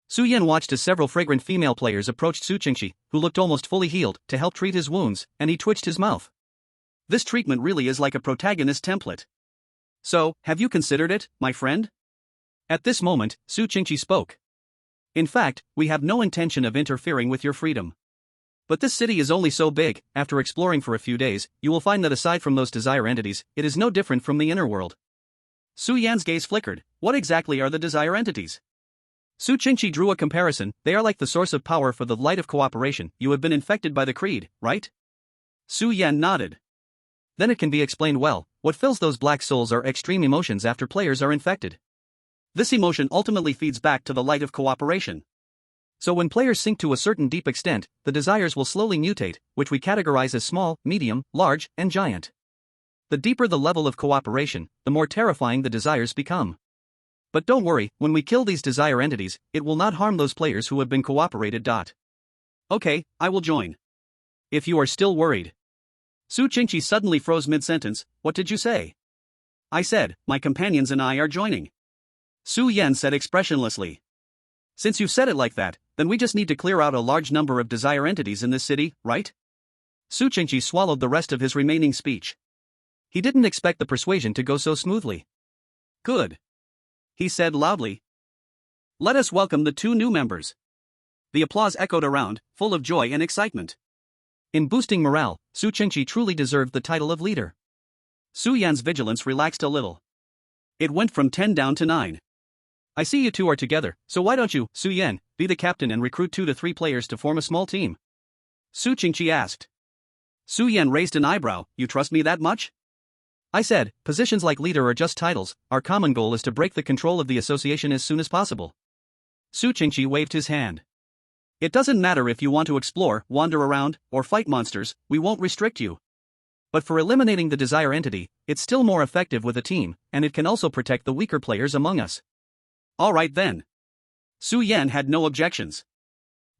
Su Yan watched as several fragrant female players approached Su Qingqi, who looked almost fully healed, to help treat his wounds, and he twitched his mouth. This treatment really is like a protagonist template. So, have you considered it, my friend? At this moment, Su Qingqi spoke. In fact, we have no intention of interfering with your freedom. But this city is only so big, after exploring for a few days, you will find that aside from those desire entities, it is no different from the inner world. Su Yan's gaze flickered. What exactly are the desire entities? Su Qingqi drew a comparison. They are like the source of power for the light of cooperation. You have been infected by the creed, right? Su Yan nodded. Then it can be explained well. What fills those black souls are extreme emotions after players are infected. This emotion ultimately feeds back to the light of cooperation. So when players sink to a certain deep extent, the desires will slowly mutate, which we categorize as small, medium, large, and giant. The deeper the level of cooperation, the more terrifying the desires become. But don't worry, when we kill these desire entities, it will not harm those players who have been cooperated. Okay, I will join. If you are still worried. Su Qingqi suddenly froze mid-sentence. What did you say? I said, my companions and I are joining. Su Yan said expressionlessly. Since you've said it like that, then we just need to clear out a large number of desire entities in this city, right? Su Qingqi swallowed the rest of his remaining speech. He didn't expect the persuasion to go so smoothly. Good. He said loudly. Let us welcome the 2 new members. The applause echoed around, full of joy and excitement. In boosting morale, Su Qingqi truly deserved the title of leader. Su Yan's vigilance relaxed a little. It went from 10 down to 9. I see you 2 are together, so why don't you, Su Yan, be the captain and recruit 2 to 3 players to form a small team? Su Qingqi asked. Su Yan raised an eyebrow. You trust me that much? I said, positions like leader are just titles, our common goal is to break the control of the association as soon as possible. Su Qingqi waved his hand. It doesn't matter if you want to explore, wander around, or fight monsters, we won't restrict you. But for eliminating the desired entity, it's still more effective with a team, and it can also protect the weaker players among us. Alright then. Su Yan had no objections.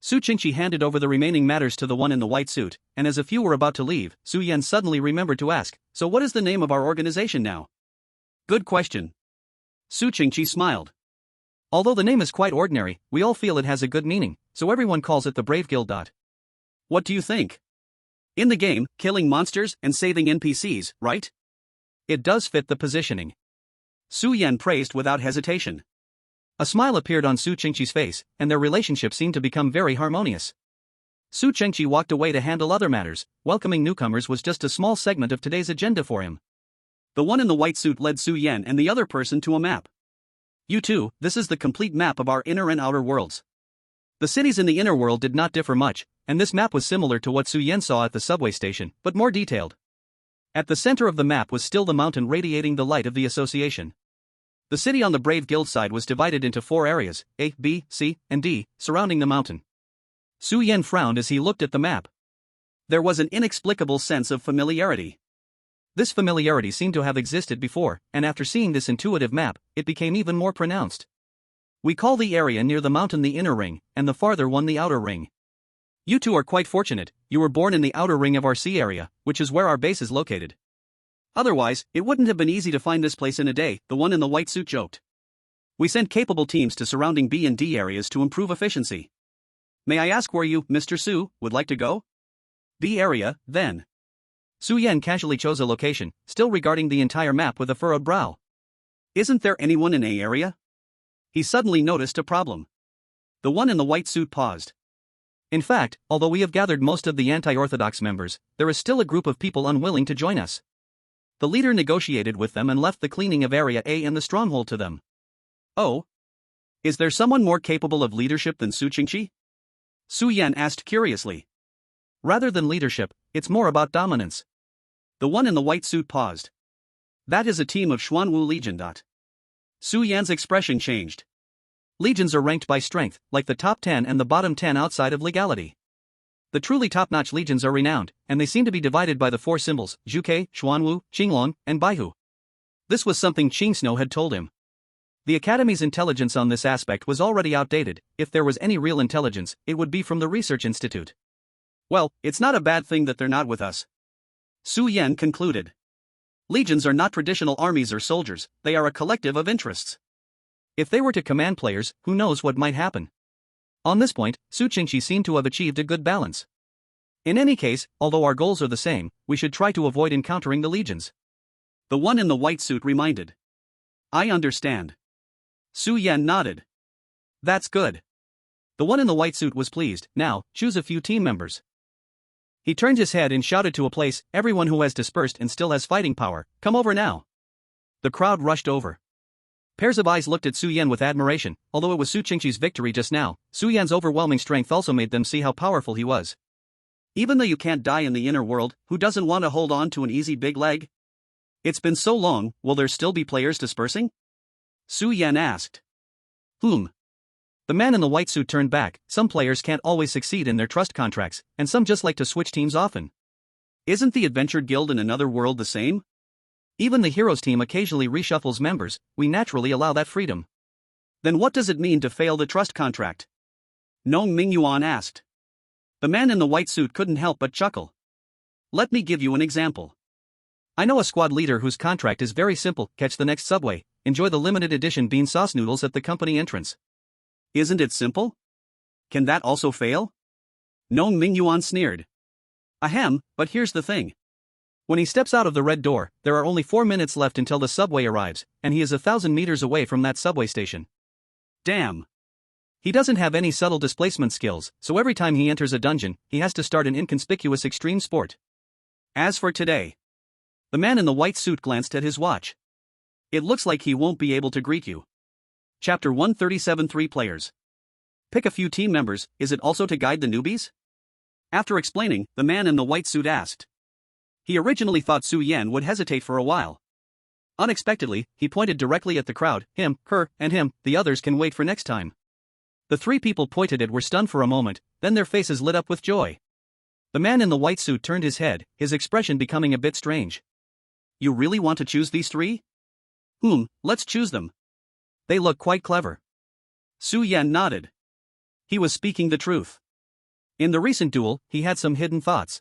Su Qingqi handed over the remaining matters to the one in the white suit, and as a few were about to leave, Su Yan suddenly remembered to ask, "So what is the name of our organization now?" "Good question." Su Qingqi smiled. "Although the name is quite ordinary, we all feel it has a good meaning, so everyone calls it the Brave Guild. What do you think? In the game, killing monsters and saving NPCs, right? It does fit the positioning." Su Yan praised without hesitation. A smile appeared on Su Qingqi's face, and their relationship seemed to become very harmonious. Su Qingqi walked away to handle other matters. Welcoming newcomers was just a small segment of today's agenda for him. The one in the white suit led Su Yan and the other person to a map. "You two, this is the complete map of our inner and outer worlds." The cities in the inner world did not differ much, and this map was similar to what Su Yan saw at the subway station, but more detailed. At the center of the map was still the mountain radiating the light of the association. The city on the Brave Guild side was divided into 4 areas, A, B, C, and D, surrounding the mountain. Su Yan frowned as he looked at the map. There was an inexplicable sense of familiarity. This familiarity seemed to have existed before, and after seeing this intuitive map, it became even more pronounced. "We call the area near the mountain the inner ring, and the farther one the outer ring. You two are quite fortunate, you were born in the outer ring of our sea area, which is where our base is located. Otherwise, it wouldn't have been easy to find this place in a day," the one in the white suit joked. "We sent capable teams to surrounding B and D areas to improve efficiency. May I ask where you, Mr. Su, would like to go?" "B area, then." Su Yan casually chose a location, still regarding the entire map with a furrowed brow. "Isn't there anyone in A area?" He suddenly noticed a problem. The one in the white suit paused. "In fact, although we have gathered most of the anti-orthodox members, there is still a group of people unwilling to join us. The leader negotiated with them and left the cleaning of Area A and the stronghold to them." "Oh? Is there someone more capable of leadership than Su Qingqi?" Su Yan asked curiously. "Rather than leadership, it's more about dominance." The one in the white suit paused. "That is a team of Xuanwu Legion. Su Yan's expression changed. Legions are ranked by strength, like the top 10 and the bottom 10 outside of legality. The truly top-notch legions are renowned, and they seem to be divided by the 4 symbols, Zhuke, Xuanwu, Qinglong, and Baihu. This was something Qing Snow had told him. The Academy's intelligence on this aspect was already outdated. If there was any real intelligence, it would be from the Research Institute. "Well, it's not a bad thing that they're not with us," Su Yan concluded. "Legions are not traditional armies or soldiers, they are a collective of interests. If they were to command players, who knows what might happen?" On this point, Su Qingqi seemed to have achieved a good balance. "In any case, although our goals are the same, we should try to avoid encountering the legions," the one in the white suit reminded. "I understand." Su Yan nodded. "That's good." The one in the white suit was pleased. "Now, choose a few team members." He turned his head and shouted to a place, "Everyone who has dispersed and still has fighting power, come over now." The crowd rushed over. Pairs of eyes looked at Su Yan with admiration. Although it was Su Qingqi's victory just now, Su Yan's overwhelming strength also made them see how powerful he was. "Even though you can't die in the inner world, who doesn't want to hold on to an easy big leg? It's been so long, will there still be players dispersing?" Su Yan asked. The man in the white suit turned back. "Some players can't always succeed in their trust contracts, and some just like to switch teams often." "Isn't the Adventure Guild in another world the same?" "Even the Heroes team occasionally reshuffles members, we naturally allow that freedom." "Then what does it mean to fail the trust contract?" Nong Mingyuan asked. The man in the white suit couldn't help but chuckle. "Let me give you an example. I know a squad leader whose contract is very simple: catch the next subway, enjoy the limited edition bean sauce noodles at the company entrance." "Isn't it simple? Can that also fail?" Nong Mingyuan sneered. "Ahem, but here's the thing. When he steps out of the red door, there are only 4 minutes left until the subway arrives, and he is 1,000 meters away from that subway station. Damn. He doesn't have any subtle displacement skills, so every time he enters a dungeon, he has to start an inconspicuous extreme sport." As for today, the man in the white suit glanced at his watch. "It looks like he won't be able to greet you." Chapter 137. 3 players. Pick a few team members. Is it also to guide the newbies? After explaining, the man in the white suit asked. He originally thought Su Yan would hesitate for a while. Unexpectedly, he pointed directly at the crowd. "Him, her, and him, the others can wait for next time." The three people pointed at were stunned for a moment, then their faces lit up with joy. The man in the white suit turned his head, his expression becoming a bit strange. You really want to choose these three? Let's choose them. They look quite clever. Su Yan nodded. He was speaking the truth. In the recent duel, he had some hidden thoughts.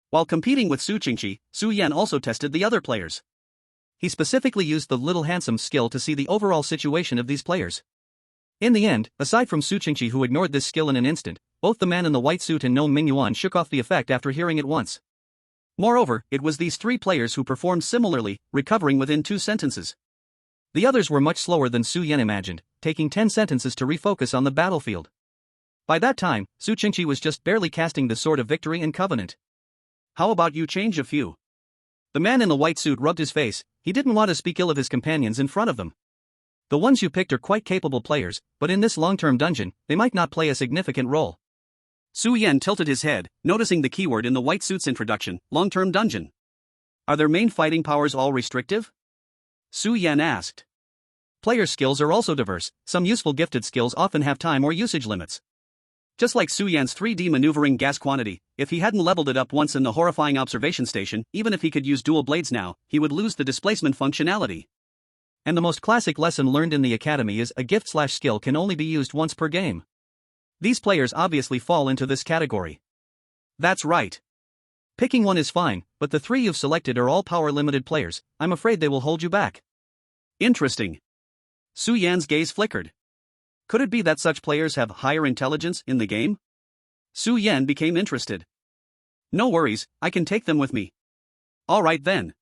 While competing with Su Qingqi, Su Yan also tested the other players. He specifically used the little handsome skill to see the overall situation of these players. In the end, aside from Su Qingqi who ignored this skill in an instant, both the man in the white suit and Gnome Mingyuan shook off the effect after hearing it once. Moreover, it was these three players who performed similarly, recovering within 2 sentences. The others were much slower than Su Yan imagined, taking 10 sentences to refocus on the battlefield. By that time, Su Qingqi was just barely casting the Sword of Victory and Covenant. How about you change a few? The man in the white suit rubbed his face. He didn't want to speak ill of his companions in front of them. The ones you picked are quite capable players, but in this long-term dungeon, they might not play a significant role. Su Yan tilted his head, noticing the keyword in the white suit's introduction, long-term dungeon. Are their main fighting powers all restrictive? Su Yan asked. Player skills are also diverse. Some useful gifted skills often have time or usage limits. Just like Su Yan's 3D maneuvering gas quantity, if he hadn't leveled it up once in the horrifying observation station, even if he could use dual blades now, he would lose the displacement functionality. And the most classic lesson learned in the academy is a gift/skill can only be used once per game. These players obviously fall into this category. That's right. Picking one is fine, but the three you've selected are all power-limited players. I'm afraid they will hold you back. Interesting. Su Yan's gaze flickered. Could it be that such players have higher intelligence in the game? Su Yan became interested. No worries, I can take them with me. Alright then.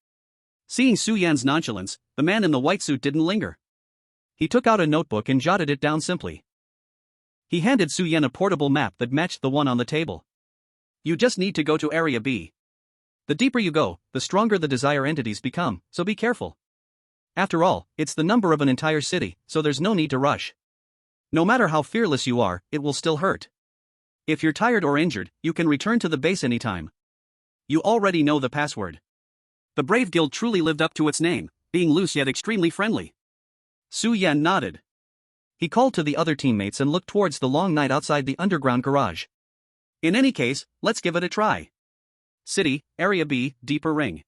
Seeing Su Yan's nonchalance, the man in the white suit didn't linger. He took out a notebook and jotted it down simply. He handed Su Yan a portable map that matched the one on the table. You just need to go to Area B. The deeper you go, the stronger the desire entities become, so be careful. After all, it's the number of an entire city, so there's no need to rush. No matter how fearless you are, it will still hurt. If you're tired or injured, you can return to the base anytime. You already know the password. The Brave Guild truly lived up to its name, being loose yet extremely friendly. Su Yan nodded. He called to the other teammates and looked towards the long night outside the underground garage. In any case, let's give it a try. City, Area B, Deeper Ring.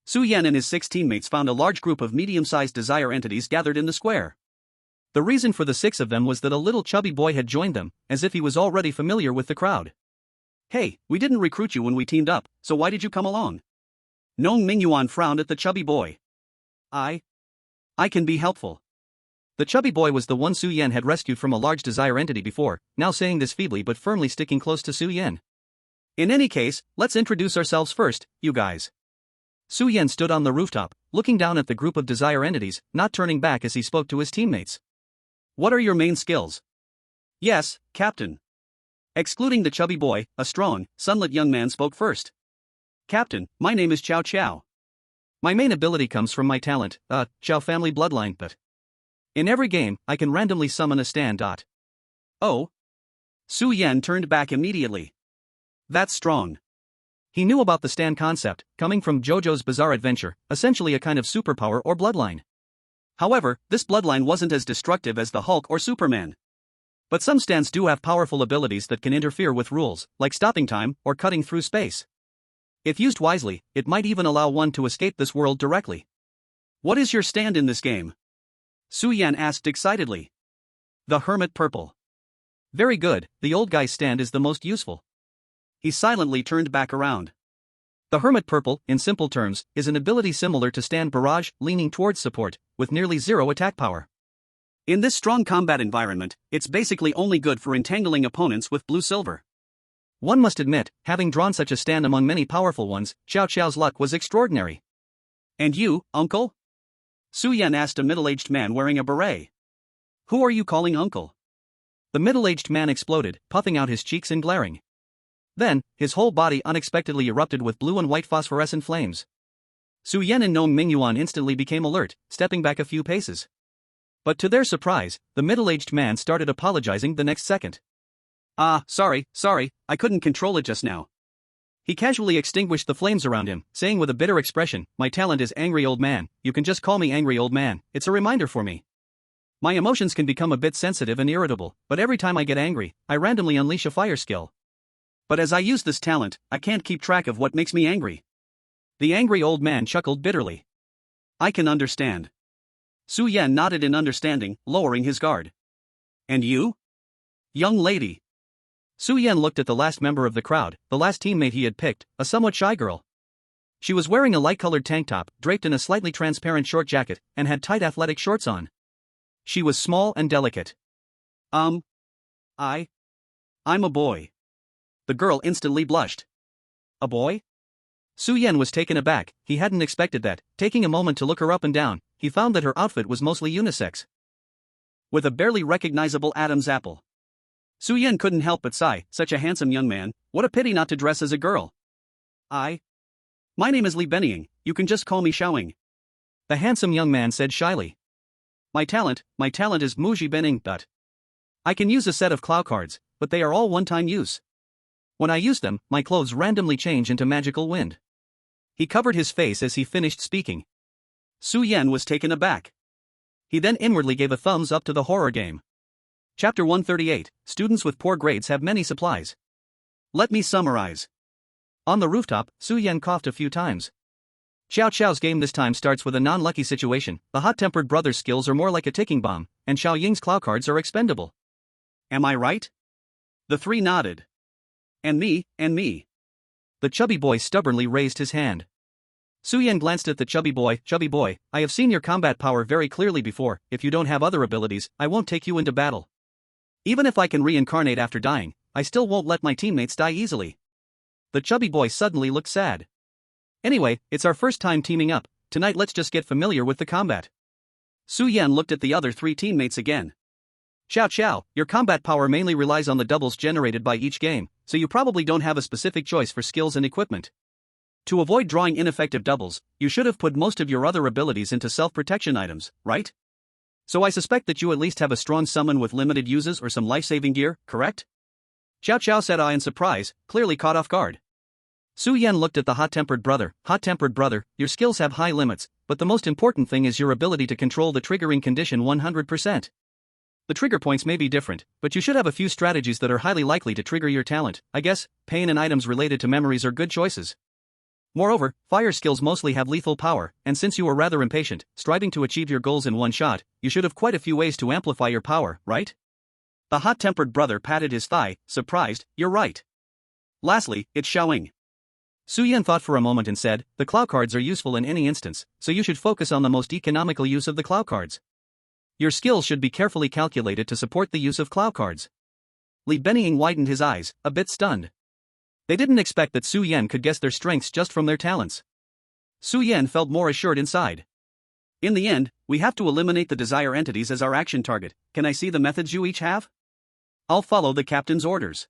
Su Yan and his 6 teammates found a large group of medium-sized desire entities gathered in the square. The reason for the 6 of them was that a little chubby boy had joined them, as if he was already familiar with the crowd. Hey, we didn't recruit you when we teamed up, so why did you come along? Gnome Mingyuan frowned at the chubby boy. I can be helpful. The chubby boy was the one Su Yan had rescued from a large desire entity before, now saying this feebly but firmly sticking close to Su Yan. In any case, let's introduce ourselves first, you guys. Su Yan stood on the rooftop, looking down at the group of desire entities, not turning back as he spoke to his teammates. What are your main skills? Yes, Captain. Excluding the chubby boy, a strong, sunlit young man spoke first. Captain, my name is Chow Chow. My main ability comes from my talent, Chow family bloodline, but in every game, I can randomly summon a stand. Oh? Su Yan turned back immediately. That's strong. He knew about the stand concept, coming from JoJo's Bizarre Adventure, essentially a kind of superpower or bloodline. However, this bloodline wasn't as destructive as the Hulk or Superman. But some stands do have powerful abilities that can interfere with rules, like stopping time or cutting through space. If used wisely, it might even allow one to escape this world directly. What is your stand in this game? Su Yan asked excitedly. The Hermit Purple. Very good, the old guy's stand is the most useful. He silently turned back around. The Hermit Purple, in simple terms, is an ability similar to Stand Barrage, leaning towards support, with nearly 0 attack power. In this strong combat environment, it's basically only good for entangling opponents with blue-silver. One must admit, having drawn such a stand among many powerful ones, Xiao Xiao's luck was extraordinary. And you, uncle? Su Yan asked a middle-aged man wearing a beret. Who are you calling uncle? The middle-aged man exploded, puffing out his cheeks and glaring. Then, his whole body unexpectedly erupted with blue and white phosphorescent flames. Su Yan and Gnome Mingyuan instantly became alert, stepping back a few paces. But to their surprise, the middle-aged man started apologizing the next second. Sorry, I couldn't control it just now. He casually extinguished the flames around him, saying with a bitter expression, "My talent is Angry Old Man, you can just call me Angry Old Man, it's a reminder for me." My emotions can become a bit sensitive and irritable, but every time I get angry, I randomly unleash a fire skill. But as I use this talent, I can't keep track of what makes me angry. The angry old man chuckled bitterly. I can understand. Su Yan nodded in understanding, lowering his guard. And you? Young lady. Su Yan looked at the last member of the crowd, the last teammate he had picked, a somewhat shy girl. She was wearing a light-colored tank top, draped in a slightly transparent short jacket, and had tight athletic shorts on. She was small and delicate. I'm a boy. The girl instantly blushed. A boy? Su Yan was taken aback. He hadn't expected that. Taking a moment to look her up and down, he found that her outfit was mostly unisex. With a barely recognizable Adam's apple. Su Yan couldn't help but sigh, such a handsome young man, what a pity not to dress as a girl. My name is Li Benying, you can just call me Xiaoying. The handsome young man said shyly. My talent is Muji Bening. I can use a set of Clow cards, but they are all one-time use. When I use them, my clothes randomly change into magical wind. He covered his face as he finished speaking. Su Yan was taken aback. He then inwardly gave a thumbs up to the horror game. Chapter 138, Students with Poor Grades Have Many Supplies. Let me summarize. On the rooftop, Su Yan coughed a few times. Xiao Xiao's game this time starts with a non-lucky situation. The hot-tempered brother's skills are more like a ticking bomb, and Xiao Ying's Clow cards are expendable. Am I right? The three nodded. And me. The chubby boy stubbornly raised his hand. Su Yan glanced at the chubby boy. Chubby boy, I have seen your combat power very clearly before. If you don't have other abilities, I won't take you into battle. Even if I can reincarnate after dying, I still won't let my teammates die easily. The chubby boy suddenly looked sad. Anyway, it's our first time teaming up. Tonight let's just get familiar with the combat. Su Yan looked at the other three teammates again. Xiao Xiao, your combat power mainly relies on the doubles generated by each game, so you probably don't have a specific choice for skills and equipment. To avoid drawing ineffective doubles, you should have put most of your other abilities into self-protection items, right? So I suspect that you at least have a strong summon with limited uses or some life-saving gear, correct? Xiao Xiao said in surprise, clearly caught off guard. Su Yan looked at the hot-tempered brother. Hot-tempered brother, your skills have high limits, but the most important thing is your ability to control the triggering condition 100%. The trigger points may be different, but you should have a few strategies that are highly likely to trigger your talent. I guess, pain and items related to memories are good choices. Moreover, fire skills mostly have lethal power, and since you are rather impatient, striving to achieve your goals in one shot, you should have quite a few ways to amplify your power, right? The hot-tempered brother patted his thigh, surprised, you're right. Lastly, it's Xiaoying. Su Yan thought for a moment and said, the Clow cards are useful in any instance, so you should focus on the most economical use of the Clow cards. Your skills should be carefully calculated to support the use of Clow cards. Li Benying widened his eyes, a bit stunned. They didn't expect that Su Yan could guess their strengths just from their talents. Su Yan felt more assured inside. In the end, we have to eliminate the desire entities as our action target. Can I see the methods you each have? I'll follow the captain's orders.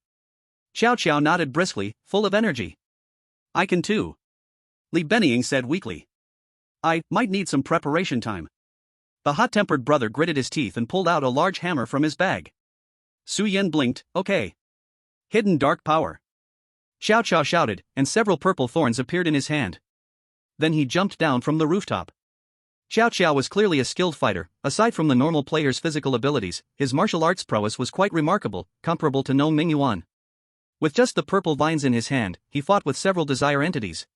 Xiao Xiao nodded briskly, full of energy. I can too. Li Benying said weakly. I might need some preparation time. The hot-tempered brother gritted his teeth and pulled out a large hammer from his bag. Su Yan blinked, okay. Hidden dark power. Xiao Xiao shouted, and several purple thorns appeared in his hand. Then he jumped down from the rooftop. Xiao Xiao was clearly a skilled fighter. Aside from the normal player's physical abilities, his martial arts prowess was quite remarkable, comparable to No Mingyuan. With just the purple vines in his hand, he fought with several desire entities.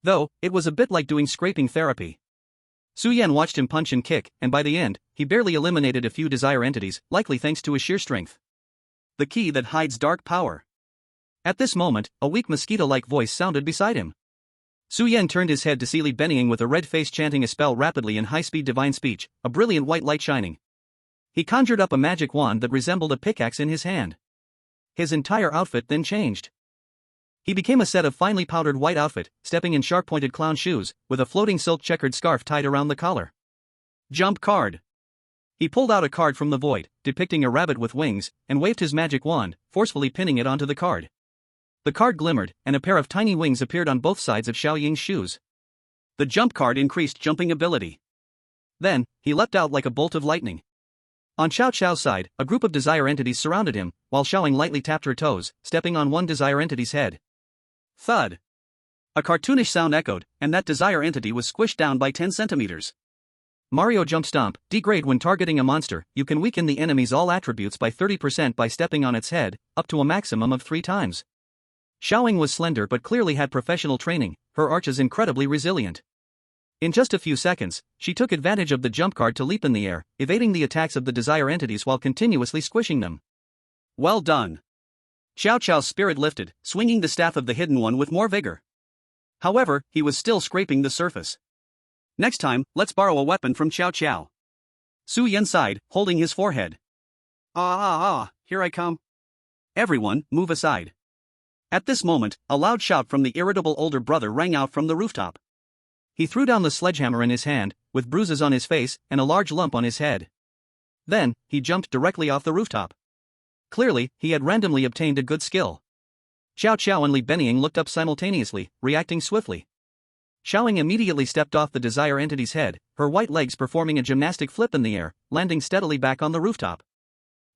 Though, it was a bit like doing scraping therapy. Su Yan watched him punch and kick, and by the end, he barely eliminated a few desire entities, likely thanks to his sheer strength. The key that hides dark power. At this moment, a weak mosquito-like voice sounded beside him. Su Yan turned his head to see Li Benying with a red face chanting a spell rapidly in high-speed divine speech, a brilliant white light shining. He conjured up a magic wand that resembled a pickaxe in his hand. His entire outfit then changed. He became a set of finely powdered white outfit, stepping in sharp-pointed clown shoes, with a floating silk checkered scarf tied around the collar. Jump card. He pulled out a card from the void, depicting a rabbit with wings, and waved his magic wand, forcefully pinning it onto the card. The card glimmered, and a pair of tiny wings appeared on both sides of Xiao Ying's shoes. The jump card increased jumping ability. Then, he leapt out like a bolt of lightning. On Xiao Xiao's side, a group of desire entities surrounded him, while Xiaoying lightly tapped her toes, stepping on one desire entity's head. Thud. A cartoonish sound echoed, and that desire entity was squished down by 10 centimeters. Mario Jump Stomp. Degrade. When targeting a monster, you can weaken the enemy's all attributes by 30% by stepping on its head, up to a maximum of 3 times. Xiaoying was slender but clearly had professional training, her arch is incredibly resilient. In just a few seconds, she took advantage of the jump card to leap in the air, evading the attacks of the Desire entities while continuously squishing them. Well done. Xiao Qiao's spirit lifted, swinging the staff of the Hidden One with more vigor. However, he was still scraping the surface. Next time, let's borrow a weapon from Xiao Qiao. Su Yan sighed, holding his forehead. Here I come. Everyone, move aside. At this moment, a loud shout from the irritable older brother rang out from the rooftop. He threw down the sledgehammer in his hand, with bruises on his face and a large lump on his head. Then, he jumped directly off the rooftop. Clearly, he had randomly obtained a good skill. Xiao Qiao and Li Benying looked up simultaneously, reacting swiftly. Xiaoying immediately stepped off the Desire entity's head, her white legs performing a gymnastic flip in the air, landing steadily back on the rooftop.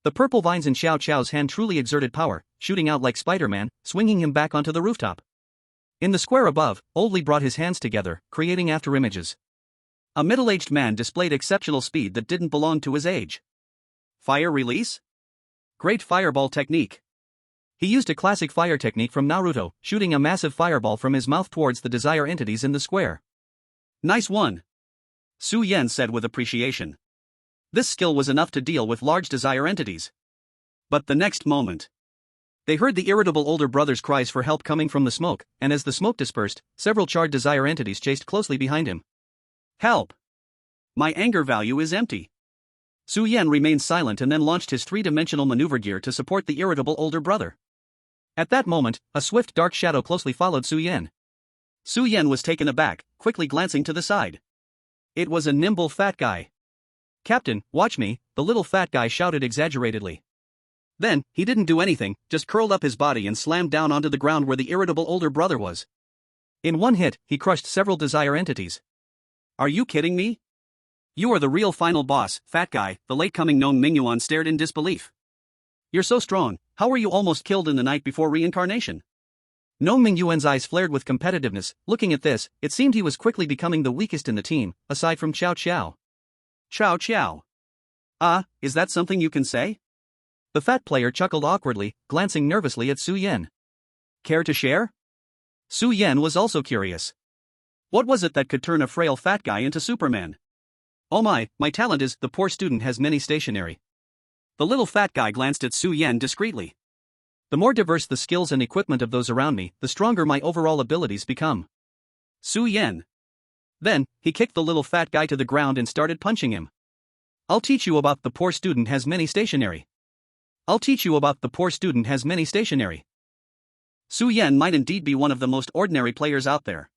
The purple vines in Xiao Qiao's hand truly exerted power, shooting out like Spider-Man, swinging him back onto the rooftop. In the square above, Old Li brought his hands together, creating afterimages. A middle-aged man displayed exceptional speed that didn't belong to his age. Fire release? Great fireball technique. He used a classic fire technique from Naruto, shooting a massive fireball from his mouth towards the Desire entities in the square. Nice one. Su Yan said with appreciation. This skill was enough to deal with large Desire entities. But the next moment, they heard the irritable older brother's cries for help coming from the smoke, and as the smoke dispersed, several charred Desire entities chased closely behind him. Help! My anger value is empty. Su Yan remained silent and then launched his 3-dimensional maneuver gear to support the irritable older brother. At that moment, a swift dark shadow closely followed Su Yan. Su Yan was taken aback, quickly glancing to the side. It was a nimble fat guy. Captain, watch me, the little fat guy shouted exaggeratedly. Then, he didn't do anything, just curled up his body and slammed down onto the ground where the irritable older brother was. In one hit, he crushed several Desire entities. Are you kidding me? You are the real final boss, fat guy, the late-coming gnome Mingyuan stared in disbelief. You're so strong, how were you almost killed in the night before reincarnation? Gnome Mingyuan's eyes flared with competitiveness. Looking at this, it seemed he was quickly becoming the weakest in the team, aside from Xiao Qiao. Xiao Qiao. Is that something you can say? The fat player chuckled awkwardly, glancing nervously at Su Yan. Care to share? Su Yan was also curious. What was it that could turn a frail fat guy into Superman? Oh my talent is, the poor student has many stationery. The little fat guy glanced at Su Yan discreetly. The more diverse the skills and equipment of those around me, the stronger my overall abilities become. Su Yan. Then, he kicked the little fat guy to the ground and started punching him. I'll teach you about the poor student has many stationery. I'll teach you about the poor student has many stationery. Su Yan might indeed be one of the most ordinary players out there.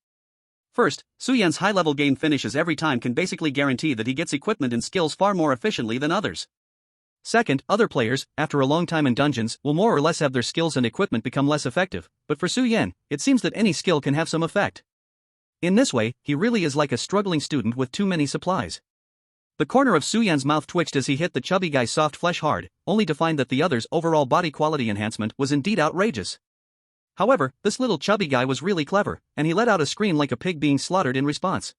First, Su Yan's high-level game finishes every time can basically guarantee that he gets equipment and skills far more efficiently than others. Second, other players, after a long time in dungeons, will more or less have their skills and equipment become less effective, but for Su Yan, it seems that any skill can have some effect. In this way, he really is like a struggling student with too many supplies. The corner of Su Yan's mouth twitched as he hit the chubby guy's soft flesh hard, only to find that the other's overall body quality enhancement was indeed outrageous. However, this little chubby guy was really clever, and he let out a scream like a pig being slaughtered in response.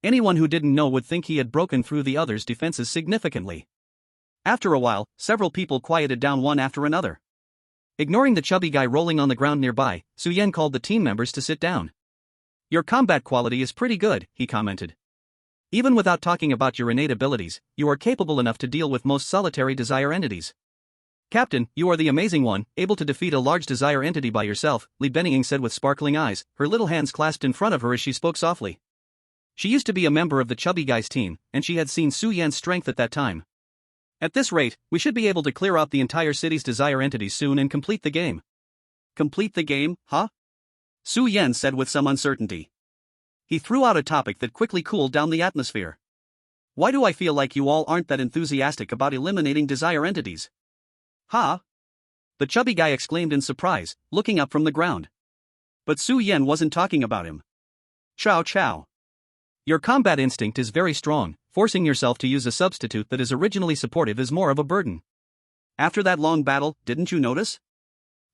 Anyone who didn't know would think he had broken through the other's defenses significantly. After a while, several people quieted down one after another. Ignoring the chubby guy rolling on the ground nearby, Su Yan called the team members to sit down. Your combat quality is pretty good, he commented. Even without talking about your innate abilities, you are capable enough to deal with most solitary Desire entities. Captain, you are the amazing one, able to defeat a large Desire entity by yourself, Li Benying said with sparkling eyes, her little hands clasped in front of her as she spoke softly. She used to be a member of the chubby guy's team, and she had seen Su Yan's strength at that time. At this rate, we should be able to clear out the entire city's Desire entities soon and complete the game. Complete the game, huh? Su Yan said with some uncertainty. He threw out a topic that quickly cooled down the atmosphere. Why do I feel like you all aren't that enthusiastic about eliminating Desire entities? Huh? The chubby guy exclaimed in surprise, looking up from the ground. But Su Yan wasn't talking about him. Xiao Qiao. Your combat instinct is very strong, forcing yourself to use a substitute that is originally supportive is more of a burden. After that long battle, didn't you notice?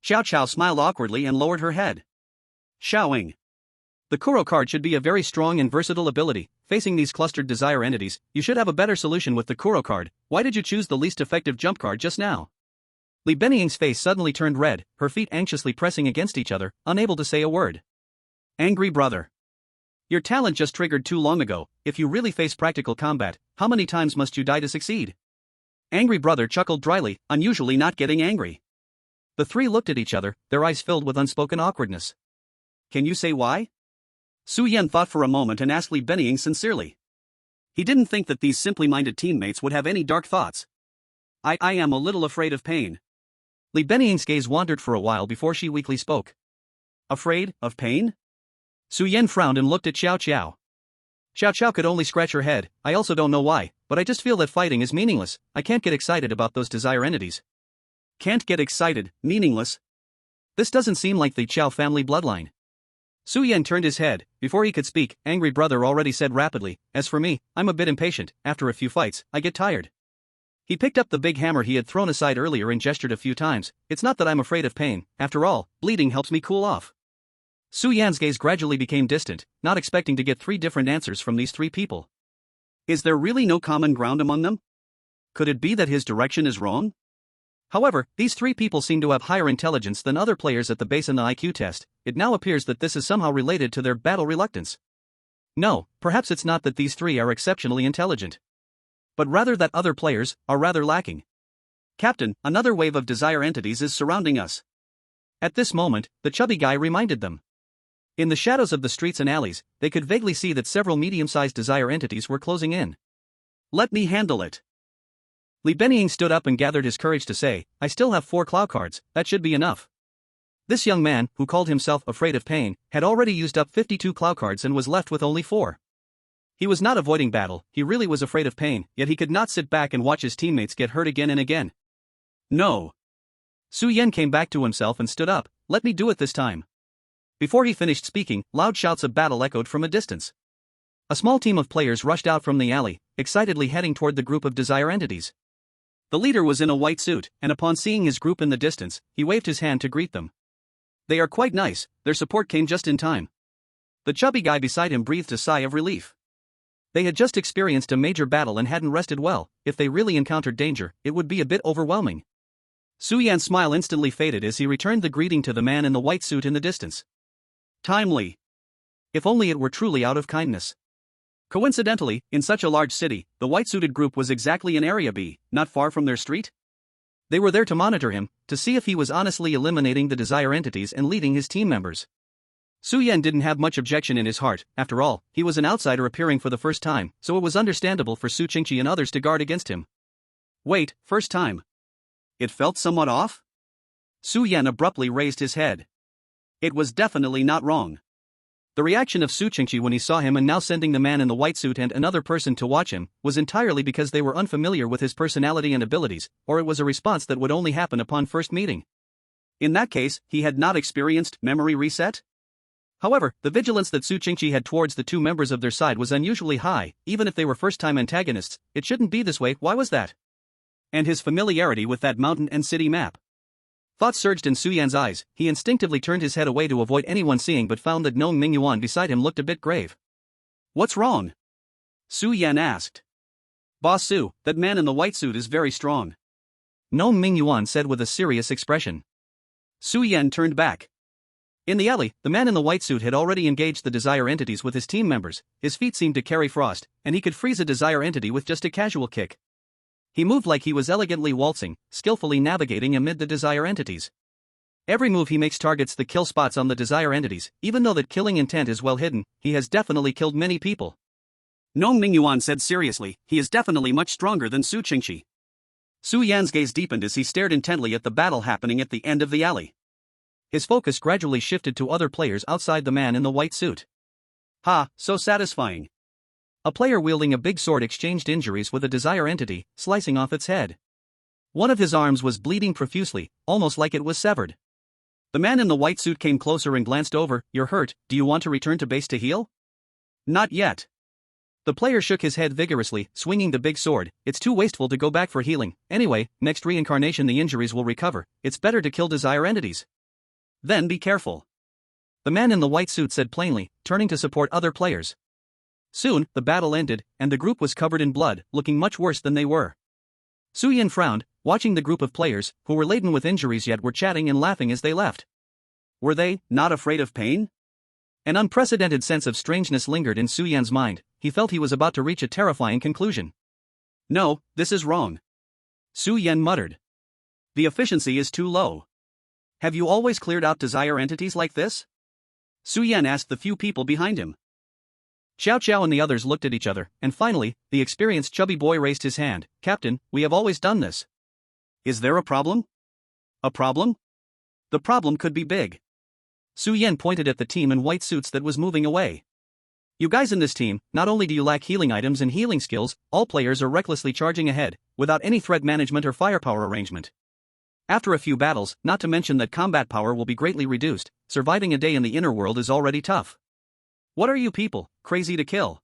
Xiao Qiao smiled awkwardly and lowered her head. Xiaoying. The Kuro card should be a very strong and versatile ability. Facing these clustered desire entities, you should have a better solution with the Kuro card. Why did you choose the least effective jump card just now? Li Benying's face suddenly turned red, her feet anxiously pressing against each other, unable to say a word. Angry brother. Your talent just triggered too long ago. If you really face practical combat, how many times must you die to succeed? Angry brother chuckled dryly, unusually not getting angry. The three looked at each other, their eyes filled with unspoken awkwardness. Can you say why? Su Yan thought for a moment and asked Li Benying sincerely. He didn't think that these simply-minded teammates would have any dark thoughts. I am a little afraid of pain. Li Benying's gaze wandered for a while before she weakly spoke. Afraid of pain? Su Yan frowned and looked at Xiao Xiao. Xiao Xiao could only scratch her head. I also don't know why, but I just feel that fighting is meaningless. I can't get excited about those desire entities. Can't get excited, meaningless? This doesn't seem like the Qiao family bloodline. Su Yan turned his head. Before he could speak, Angry Brother already said rapidly, as for me, I'm a bit impatient. After a few fights, I get tired. He picked up the big hammer he had thrown aside earlier and gestured a few times. It's not that I'm afraid of pain. After all, bleeding helps me cool off. Su Yan's gaze gradually became distant, not expecting to get three different answers from these three people. Is there really no common ground among them? Could it be that his direction is wrong? However, these three people seem to have higher intelligence than other players at the base in the IQ test. It now appears that this is somehow related to their battle reluctance. No, perhaps it's not that these three are exceptionally intelligent, but rather that other players are rather lacking. Captain, another wave of desire entities is surrounding us. At this moment, the chubby guy reminded them. In the shadows of the streets and alleys, they could vaguely see that several medium-sized desire entities were closing in. Let me handle it. Li Benying stood up and gathered his courage to say, I still have 4 cloud cards, that should be enough. This young man, who called himself afraid of pain, had already used up 52 cloud cards and was left with only 4. He was not avoiding battle, he really was afraid of pain, yet he could not sit back and watch his teammates get hurt again and again. No. Su Yan came back to himself and stood up, let me do it this time. Before he finished speaking, loud shouts of battle echoed from a distance. A small team of players rushed out from the alley, excitedly heading toward the group of desire entities. The leader was in a white suit, and upon seeing his group in the distance, he waved his hand to greet them. They are quite nice, their support came just in time. The chubby guy beside him breathed a sigh of relief. They had just experienced a major battle and hadn't rested well. If they really encountered danger, it would be a bit overwhelming. Su Yan's smile instantly faded as he returned the greeting to the man in the white suit in the distance. Timely. If only it were truly out of kindness. Coincidentally, in such a large city, the white-suited group was exactly in Area B, not far from their street. They were there to monitor him, to see if he was honestly eliminating the desire entities and leading his team members. Su Yan didn't have much objection in his heart. After all, he was an outsider appearing for the first time, so it was understandable for Su Qingqi and others to guard against him. Wait, first time? It felt somewhat off? Su Yan abruptly raised his head. It was definitely not wrong. The reaction of Su Qingqi when he saw him and now sending the man in the white suit and another person to watch him was entirely because they were unfamiliar with his personality and abilities, or it was a response that would only happen upon first meeting. In that case, he had not experienced memory reset? However, the vigilance that Su Qingqi had towards the two members of their side was unusually high, even if they were first-time antagonists. It shouldn't be this way, why was that? And his familiarity with that mountain and city map. Thoughts surged in Su Yan's eyes. He instinctively turned his head away to avoid anyone seeing but found that Nong Mingyuan beside him looked a bit grave. What's wrong? Su Yan asked. Boss Su, that man in the white suit is very strong. Nong Mingyuan said with a serious expression. Su Yan turned back. In the alley, the man in the white suit had already engaged the desire entities with his team members. His feet seemed to carry frost, and he could freeze a desire entity with just a casual kick. He moved like he was elegantly waltzing, skillfully navigating amid the desire entities. Every move he makes targets the kill spots on the desire entities. Even though that killing intent is well hidden, he has definitely killed many people. Nong Mingyuan said seriously, he is definitely much stronger than Su Qingqi. Su Yan's gaze deepened as he stared intently at the battle happening at the end of the alley. His focus gradually shifted to other players outside the man in the white suit. Ha, so satisfying. A player wielding a big sword exchanged injuries with a desire entity, slicing off its head. One of his arms was bleeding profusely, almost like it was severed. The man in the white suit came closer and glanced over. You're hurt, do you want to return to base to heal? Not yet. The player shook his head vigorously, swinging the big sword. It's too wasteful to go back for healing. Anyway, next reincarnation the injuries will recover. It's better to kill desire entities. Then be careful. the man in the white suit said plainly, turning to support other players. Soon, the battle ended, and the group was covered in blood, looking much worse than they were. Su Yan frowned, watching the group of players, who were laden with injuries yet were chatting and laughing as they left. Were they not afraid of pain? An unprecedented sense of strangeness lingered in Su Yan's mind. He felt he was about to reach a terrifying conclusion. No, this is wrong. Su Yan muttered. The efficiency is too low. Have you always cleared out desire entities like this? Su Yan asked the few people behind him. Xiao Xiao and the others looked at each other, and finally, the experienced chubby boy raised his hand. Captain, we have always done this. Is there a problem? A problem? The problem could be big. Su Yan pointed at the team in white suits that was moving away. You guys in this team, not only do you lack healing items and healing skills, all players are recklessly charging ahead, without any threat management or firepower arrangement. After a few battles, not to mention that combat power will be greatly reduced, surviving a day in the inner world is already tough. What are you people, crazy to kill?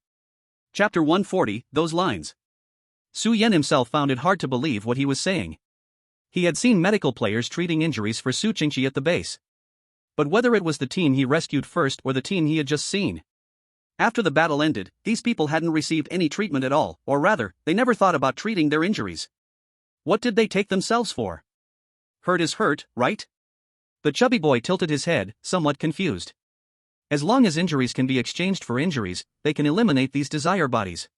Chapter 140, those lines. Su Yan himself found it hard to believe what he was saying. He had seen medical players treating injuries for Su Qingqi at the base. But whether it was the team he rescued first or the team he had just seen. After the battle ended, these people hadn't received any treatment at all, or rather, they never thought about treating their injuries. What did they take themselves for? Hurt is hurt, right? The chubby boy tilted his head, somewhat confused. As long as injuries can be exchanged for injuries, they can eliminate these desire bodies.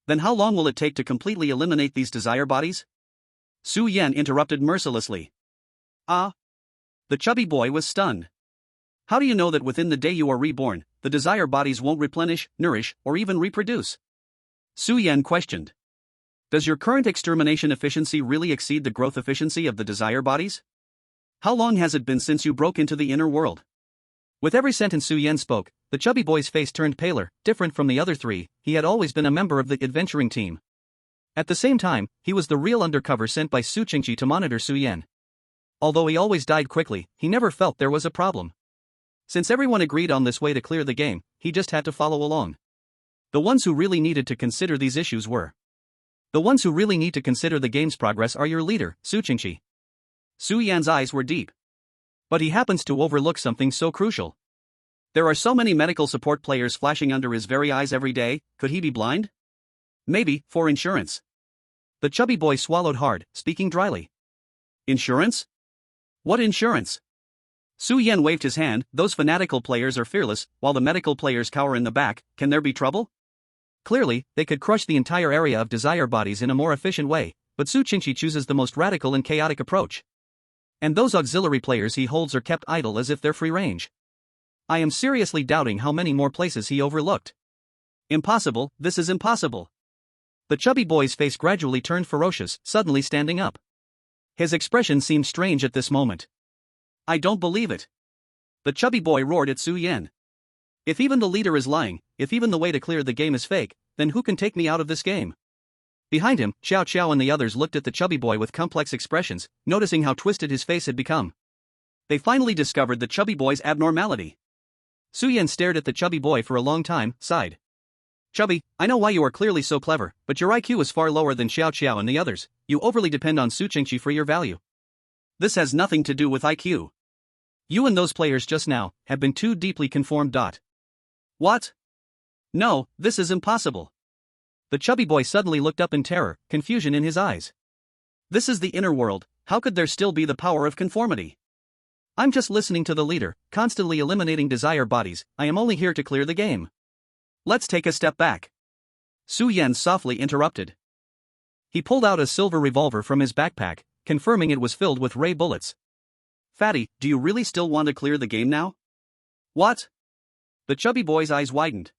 Then how long will it take to completely eliminate these desire bodies? Su Yan interrupted mercilessly. Ah. The chubby boy was stunned. How do you know that within the day you are reborn, the desire bodies won't replenish, nourish, or even reproduce? Su Yan questioned. Does your current extermination efficiency really exceed the growth efficiency of the desire bodies? How long has it been since you broke into the inner world? With every sentence Su Yan spoke, the chubby boy's face turned paler. Different from the other three, he had always been a member of the adventuring team. At the same time, he was the real undercover sent by Su Qingqi to monitor Su Yan. Although he always died quickly, he never felt there was a problem. Since everyone agreed on this way to clear the game, he just had to follow along. The ones who really needed to consider these issues were. The ones who really need to consider the game's progress are your leader, Su Qingqi. Su Yan's eyes were deep. But he happens to overlook something so crucial. There are so many medical support players flashing under his very eyes every day, could he be blind? Maybe, for insurance. The chubby boy swallowed hard, speaking dryly. Insurance? What insurance? Su Yan waved his hand. Those fanatical players are fearless, while the medical players cower in the back. Can there be trouble? Clearly, they could crush the entire area of desire bodies in a more efficient way, but Su Qingqi chooses the most radical and chaotic approach. And those auxiliary players he holds are kept idle as if they're free range. I am seriously doubting how many more places he overlooked. Impossible, this is impossible. The chubby boy's face gradually turned ferocious, suddenly standing up. His expression seemed strange at this moment. I don't believe it. The chubby boy roared at Su Yan. If even the leader is lying, if even the way to clear the game is fake, then who can take me out of this game? Behind him, Xiao Xiao and the others looked at the chubby boy with complex expressions, noticing how twisted his face had become. They finally discovered the chubby boy's abnormality. Su Yan stared at the chubby boy for a long time, sighed. Chubby, I know why you are clearly so clever, but your IQ is far lower than Xiao Xiao and the others. You overly depend on Su Qingqi for your value. This has nothing to do with IQ. You and those players just now have been too deeply conformed. What? No, this is impossible. The chubby boy suddenly looked up in terror, confusion in his eyes. This is the inner world, how could there still be the power of conformity? I'm just listening to the leader, constantly eliminating desire bodies. I am only here to clear the game. Let's take a step back. Su Yan softly interrupted. He pulled out a silver revolver from his backpack, confirming it was filled with ray bullets. Fatty, do you really still want to clear the game now? What? The chubby boy's eyes widened.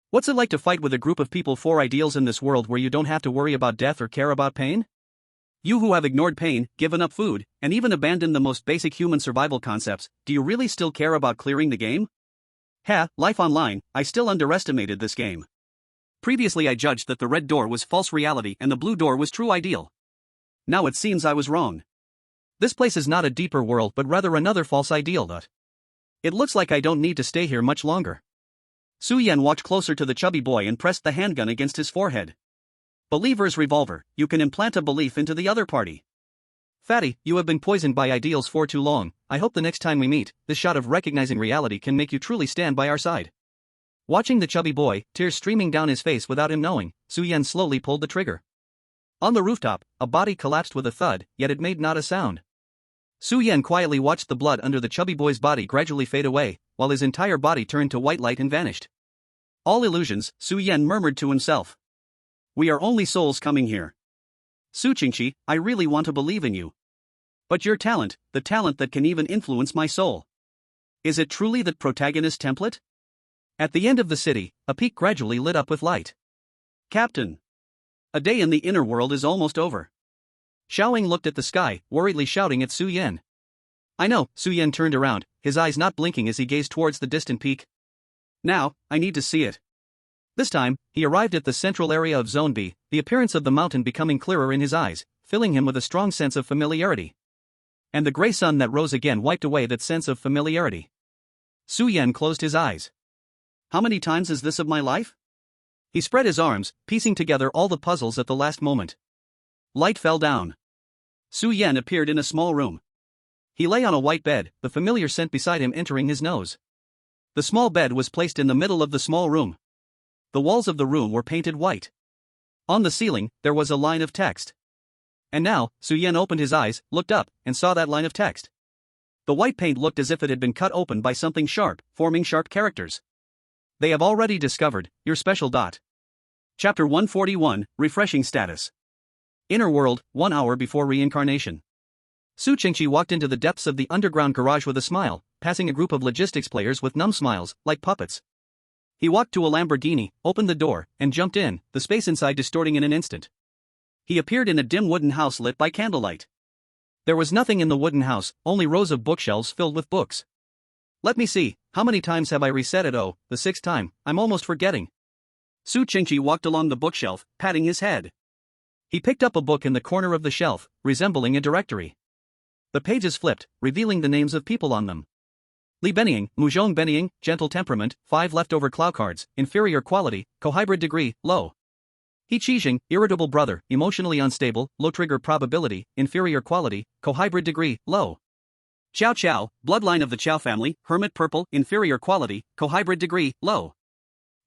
What's it like to fight with a group of people for ideals in this world where you don't have to worry about death or care about pain? You who have ignored pain, given up food, and even abandoned the most basic human survival concepts, do you really still care about clearing the game? Life online, I still underestimated this game. Previously I judged that the red door was false reality and the blue door was true ideal. Now it seems I was wrong. This place is not a deeper world but rather another false ideal. It looks like I don't need to stay here much longer. Su Yan walked closer to the chubby boy and pressed the handgun against his forehead. Believer's revolver, you can implant a belief into the other party. Fatty, you have been poisoned by ideals for too long. I hope the next time we meet, this shot of recognizing reality can make you truly stand by our side. Watching the chubby boy, tears streaming down his face without him knowing, Su-Yen slowly pulled the trigger. On the rooftop, a body collapsed with a thud, yet it made not a sound. Su-Yen quietly watched the blood under the chubby boy's body gradually fade away, while his entire body turned to white light and vanished. All illusions, Su-Yen murmured to himself. We are only souls coming here. Su Qingqi, I really want to believe in you. But your talent, the talent that can even influence my soul. Is it truly that protagonist template? At the end of the city, a peak gradually lit up with light. Captain. A day in the inner world is almost over. Xiaoying looked at the sky, worriedly shouting at Su-Yen. I know, Su-Yen turned around, his eyes not blinking as he gazed towards the distant peak. Now, I need to see it. This time, he arrived at the central area of Zone B, the appearance of the mountain becoming clearer in his eyes, filling him with a strong sense of familiarity. And the gray sun that rose again wiped away that sense of familiarity. Su-Yen closed his eyes. How many times is this of my life? He spread his arms, piecing together all the puzzles at the last moment. Light fell down. Su-Yen appeared in a small room. He lay on a white bed, the familiar scent beside him entering his nose. The small bed was placed in the middle of the small room. The walls of the room were painted white. On the ceiling, there was a line of text. And now, Su-Yen opened his eyes, looked up, and saw that line of text. The white paint looked as if it had been cut open by something sharp, forming sharp characters. They have already discovered your special dot. Chapter 141, Refreshing Status. Inner World, 1 hour before reincarnation. Su Qingqi walked into the depths of the underground garage with a smile, passing a group of logistics players with numb smiles, like puppets. He walked to a Lamborghini, opened the door, and jumped in, the space inside distorting in an instant. He appeared in a dim wooden house lit by candlelight. There was nothing in the wooden house, only rows of bookshelves filled with books. Let me see, how many times have I reset it? Oh, the 6th time, I'm almost forgetting. Su Qingqi walked along the bookshelf, patting his head. He picked up a book in the corner of the shelf, resembling a directory. The pages flipped, revealing the names of people on them. Li Benying, Muzhong Benying, gentle temperament, 5 leftover clow cards, inferior quality, cohybrid degree, low. He Qijing, irritable brother, emotionally unstable, low trigger probability, inferior quality, cohybrid degree, low. Xiao Qiao, bloodline of the Qiao family, hermit purple, inferior quality, cohybrid degree, low.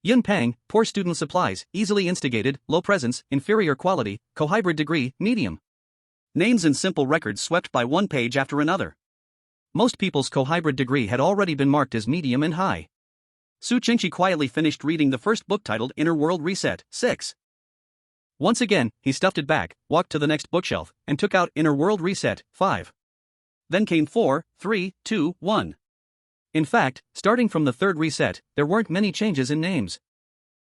Yun Pang, poor student supplies, easily instigated, low presence, inferior quality, cohybrid degree, medium. Names and simple records swept by one page after another. Most people's cohybrid degree had already been marked as medium and high. Su Qingqi quietly finished reading the first book titled Inner World Reset, 6. Once again, he stuffed it back, walked to the next bookshelf, and took out Inner World Reset, 5. Then came 4, 3, 2, 1. In fact, starting from the third reset, there weren't many changes in names.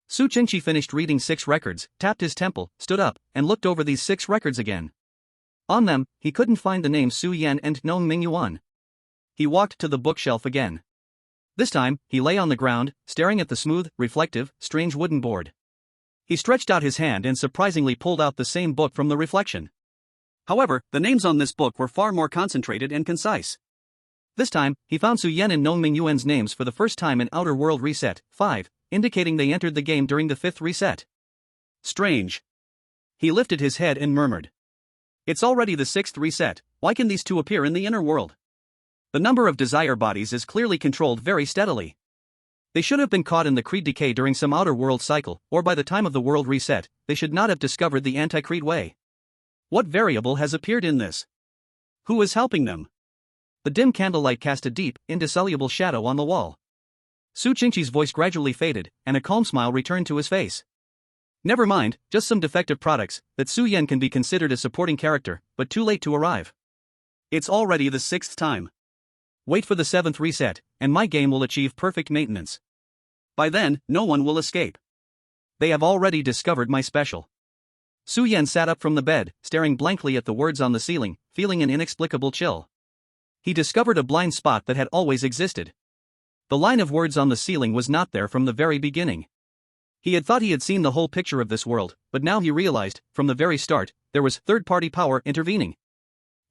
Su Qingqi finished reading 6 records, tapped his temple, stood up, and looked over these 6 records again. On them, he couldn't find the names Su-Yen and Nong Mingyuan. He walked to the bookshelf again. This time, he lay on the ground, staring at the smooth, reflective, strange wooden board. He stretched out his hand and surprisingly pulled out the same book from the reflection. However, the names on this book were far more concentrated and concise. This time, he found Su-Yen and Nong Mingyuan's names for the first time in Outer World Reset, 5, indicating they entered the game during the 5th reset. Strange. He lifted his head and murmured. It's already the 6th reset, why can these two appear in the inner world? The number of desire bodies is clearly controlled very steadily. They should have been caught in the creed decay during some outer world cycle, or by the time of the world reset, they should not have discovered the anti-creed way. What variable has appeared in this? Who is helping them? The dim candlelight cast a deep, indissoluble shadow on the wall. Su Qingqi's voice gradually faded, and a calm smile returned to his face. Never mind, just some defective products, that Su-Yen can be considered a supporting character, but too late to arrive. It's already the 6th time. Wait for the 7th reset, and my game will achieve perfect maintenance. By then, no one will escape. They have already discovered my special. Su-Yen sat up from the bed, staring blankly at the words on the ceiling, feeling an inexplicable chill. He discovered a blind spot that had always existed. The line of words on the ceiling was not there from the very beginning. He had thought he had seen the whole picture of this world, but now he realized, from the very start, there was third-party power intervening.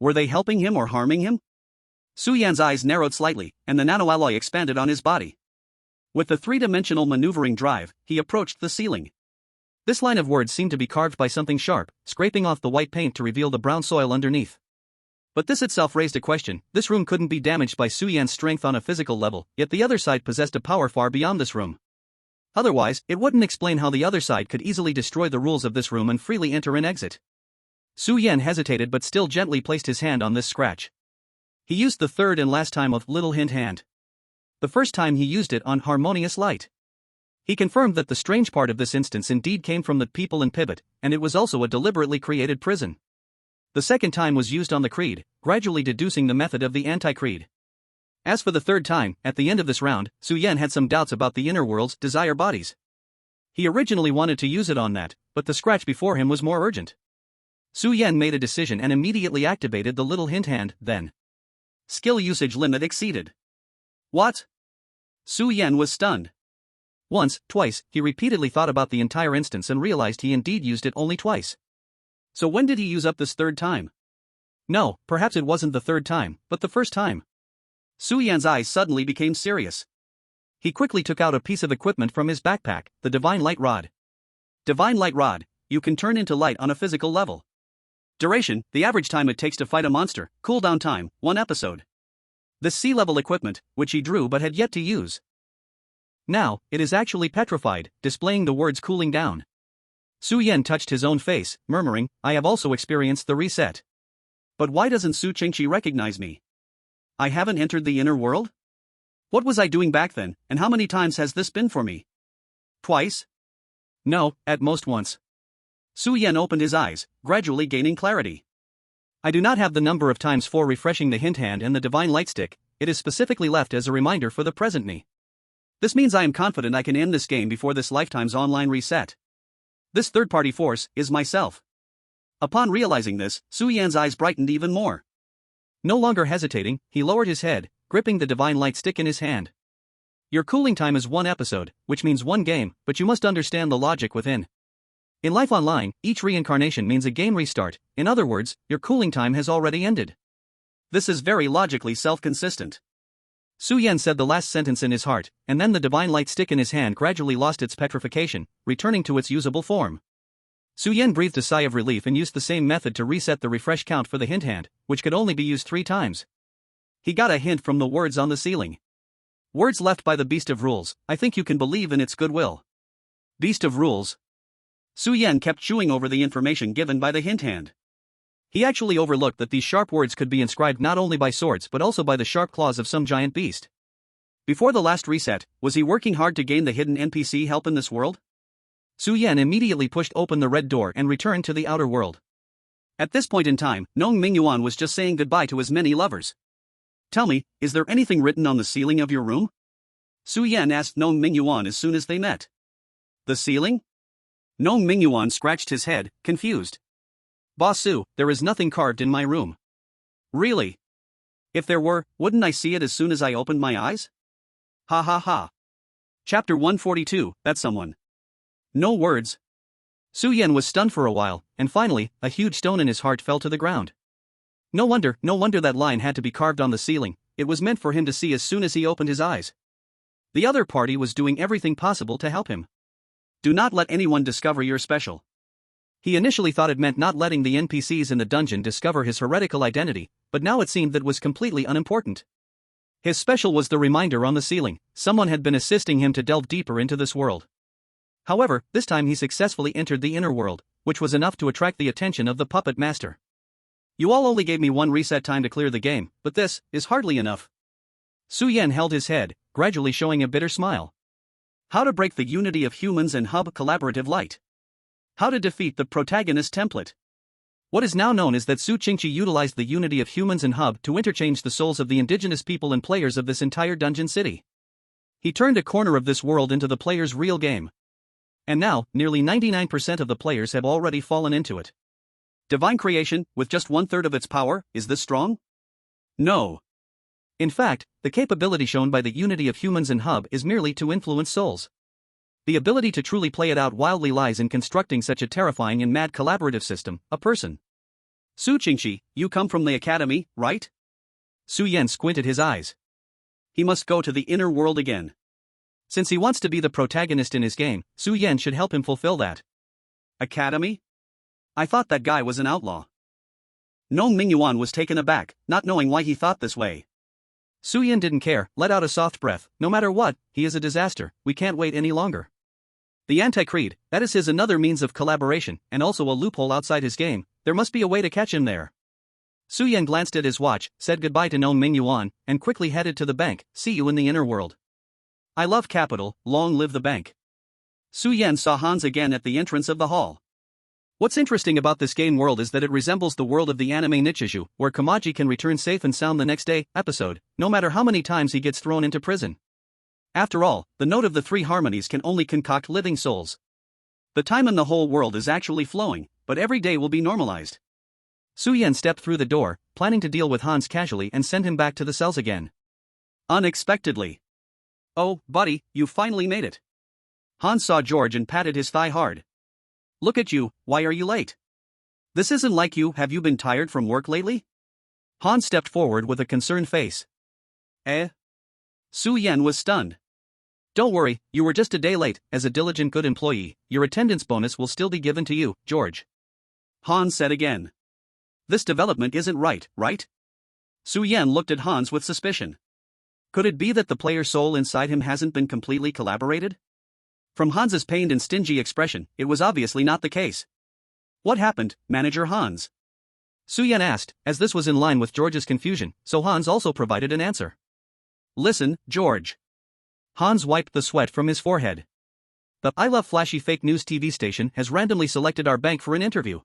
Were they helping him or harming him? Su-Yan's eyes narrowed slightly, and the nanoalloy expanded on his body. With the three-dimensional maneuvering drive, he approached the ceiling. This line of words seemed to be carved by something sharp, scraping off the white paint to reveal the brown soil underneath. But this itself raised a question. This room couldn't be damaged by Su Yan's strength on a physical level, yet the other side possessed a power far beyond this room. Otherwise, it wouldn't explain how the other side could easily destroy the rules of this room and freely enter and exit. Su Yan hesitated but still gently placed his hand on this scratch. He used the third and last time of little hint hand. The first time he used it on harmonious light. He confirmed that the strange part of this instance indeed came from the people in Pivot, and it was also a deliberately created prison. The second time was used on the creed, gradually deducing the method of the anti-creed. As for the third time, at the end of this round, Su Yan had some doubts about the inner world's desire bodies. He originally wanted to use it on that, but the scratch before him was more urgent. Su Yan made a decision and immediately activated the little hint hand, then. Skill usage limit exceeded. What? Su Yan was stunned. Once, twice, he repeatedly thought about the entire instance and realized he indeed used it only twice. So when did he use up this third time? No, perhaps it wasn't the third time, but the first time. Su Yan's eyes suddenly became serious. He quickly took out a piece of equipment from his backpack, the Divine Light Rod. Divine Light Rod, you can turn into light on a physical level. Duration, the average time it takes to fight a monster, cooldown time, 1 episode. This sea-level equipment, which he drew but had yet to use. Now, it is actually petrified, displaying the words cooling down. Su Yan touched his own face, murmuring, I have also experienced the reset. But why doesn't Su Qingqi recognize me? I haven't entered the inner world? What was I doing back then, and how many times has this been for me? Twice? No, at most once. Su Yan opened his eyes, gradually gaining clarity. I do not have the number of times for refreshing the hint hand and the divine light stick, it is specifically left as a reminder for the present me. This means I am confident I can end this game before this lifetime's online reset. This third-party force is myself. Upon realizing this, Su Yan's eyes brightened even more. No longer hesitating, he lowered his head, gripping the divine light stick in his hand. Your cooling time is 1 episode, which means 1 game, but you must understand the logic within. In Life Online, each reincarnation means a game restart, in other words, your cooling time has already ended. This is very logically self-consistent. Su Yan said the last sentence in his heart, and then the divine light stick in his hand gradually lost its petrification, returning to its usable form. Su Yan breathed a sigh of relief and used the same method to reset the refresh count for the hint hand, which could only be used 3 times. He got a hint from the words on the ceiling. Words left by the Beast of Rules, I think you can believe in its goodwill. Beast of Rules. Su Yan kept chewing over the information given by the hint hand. He actually overlooked that these sharp words could be inscribed not only by swords but also by the sharp claws of some giant beast. Before the last reset, was he working hard to gain the hidden NPC help in this world? Su Yan immediately pushed open the red door and returned to the outer world. At this point in time, Nong Mingyuan was just saying goodbye to his many lovers. Tell me, is there anything written on the ceiling of your room? Su Yan asked Nong Mingyuan as soon as they met. The ceiling? Nong Mingyuan scratched his head, confused. Boss Su, there is nothing carved in my room. Really? If there were, wouldn't I see it as soon as I opened my eyes? Ha ha ha. Chapter 142, that's someone. No words. Su Yan was stunned for a while, and finally, a huge stone in his heart fell to the ground. No wonder that line had to be carved on the ceiling, it was meant for him to see as soon as he opened his eyes. The other party was doing everything possible to help him. Do not let anyone discover your special. He initially thought it meant not letting the NPCs in the dungeon discover his heretical identity, but now it seemed that was completely unimportant. His special was the reminder on the ceiling, someone had been assisting him to delve deeper into this world. However, this time he successfully entered the inner world, which was enough to attract the attention of the puppet master. You all only gave me 1 reset time to clear the game, but this is hardly enough. Su Yan held his head, gradually showing a bitter smile. How to break the unity of humans and hub collaborative light. How to defeat the protagonist template. What is now known is that Su Qingqi utilized the unity of humans and hub to interchange the souls of the indigenous people and players of this entire dungeon city. He turned a corner of this world into the player's real game. And now, nearly 99% of the players have already fallen into it. Divine creation, with just 1/3 of its power, is this strong? No. In fact, the capability shown by the unity of humans and hub is merely to influence souls. The ability to truly play it out wildly lies in constructing such a terrifying and mad collaborative system, a person. Su Qingqi, you come from the academy, right? Su Yan squinted his eyes. He must go to the inner world again. Since he wants to be the protagonist in his game, Su Yan should help him fulfill that. Academy? I thought that guy was an outlaw. No Mingyuan was taken aback, not knowing why he thought this way. Su Yan didn't care, let out a soft breath. No matter what, he is a disaster, we can't wait any longer. The anti-creed, that is his another means of collaboration, and also a loophole outside his game, there must be a way to catch him there. Su Yan glanced at his watch, said goodbye to No Mingyuan, and quickly headed to the bank. See you in the inner world. I love capital, long live the bank. Su Yan saw Hans again at the entrance of the hall. What's interesting about this game world is that it resembles the world of the anime Nichiju, where Kamaji can return safe and sound the next day, episode, no matter how many times he gets thrown into prison. After all, the note of the three harmonies can only concoct living souls. The time in the whole world is actually flowing, but every day will be normalized. Su Yan stepped through the door, planning to deal with Hans casually and send him back to the cells again. Unexpectedly. Oh, buddy, you finally made it. Hans saw George and patted his thigh hard. Look at you, why are you late? This isn't like you, have you been tired from work lately? Hans stepped forward with a concerned face. Eh? Su Yan was stunned. Don't worry, you were just a day late. As a diligent good employee, your attendance bonus will still be given to you, George. Hans said again. This development isn't right, right? Su Yan looked at Hans with suspicion. Could it be that the player's soul inside him hasn't been completely collaborated? From Hans's pained and stingy expression, it was obviously not the case. What happened, Manager Hans? Su Yan asked, as this was in line with George's confusion, so Hans also provided an answer. Listen, George. Hans wiped the sweat from his forehead. The I Love Flashy Fake News TV station has randomly selected our bank for an interview.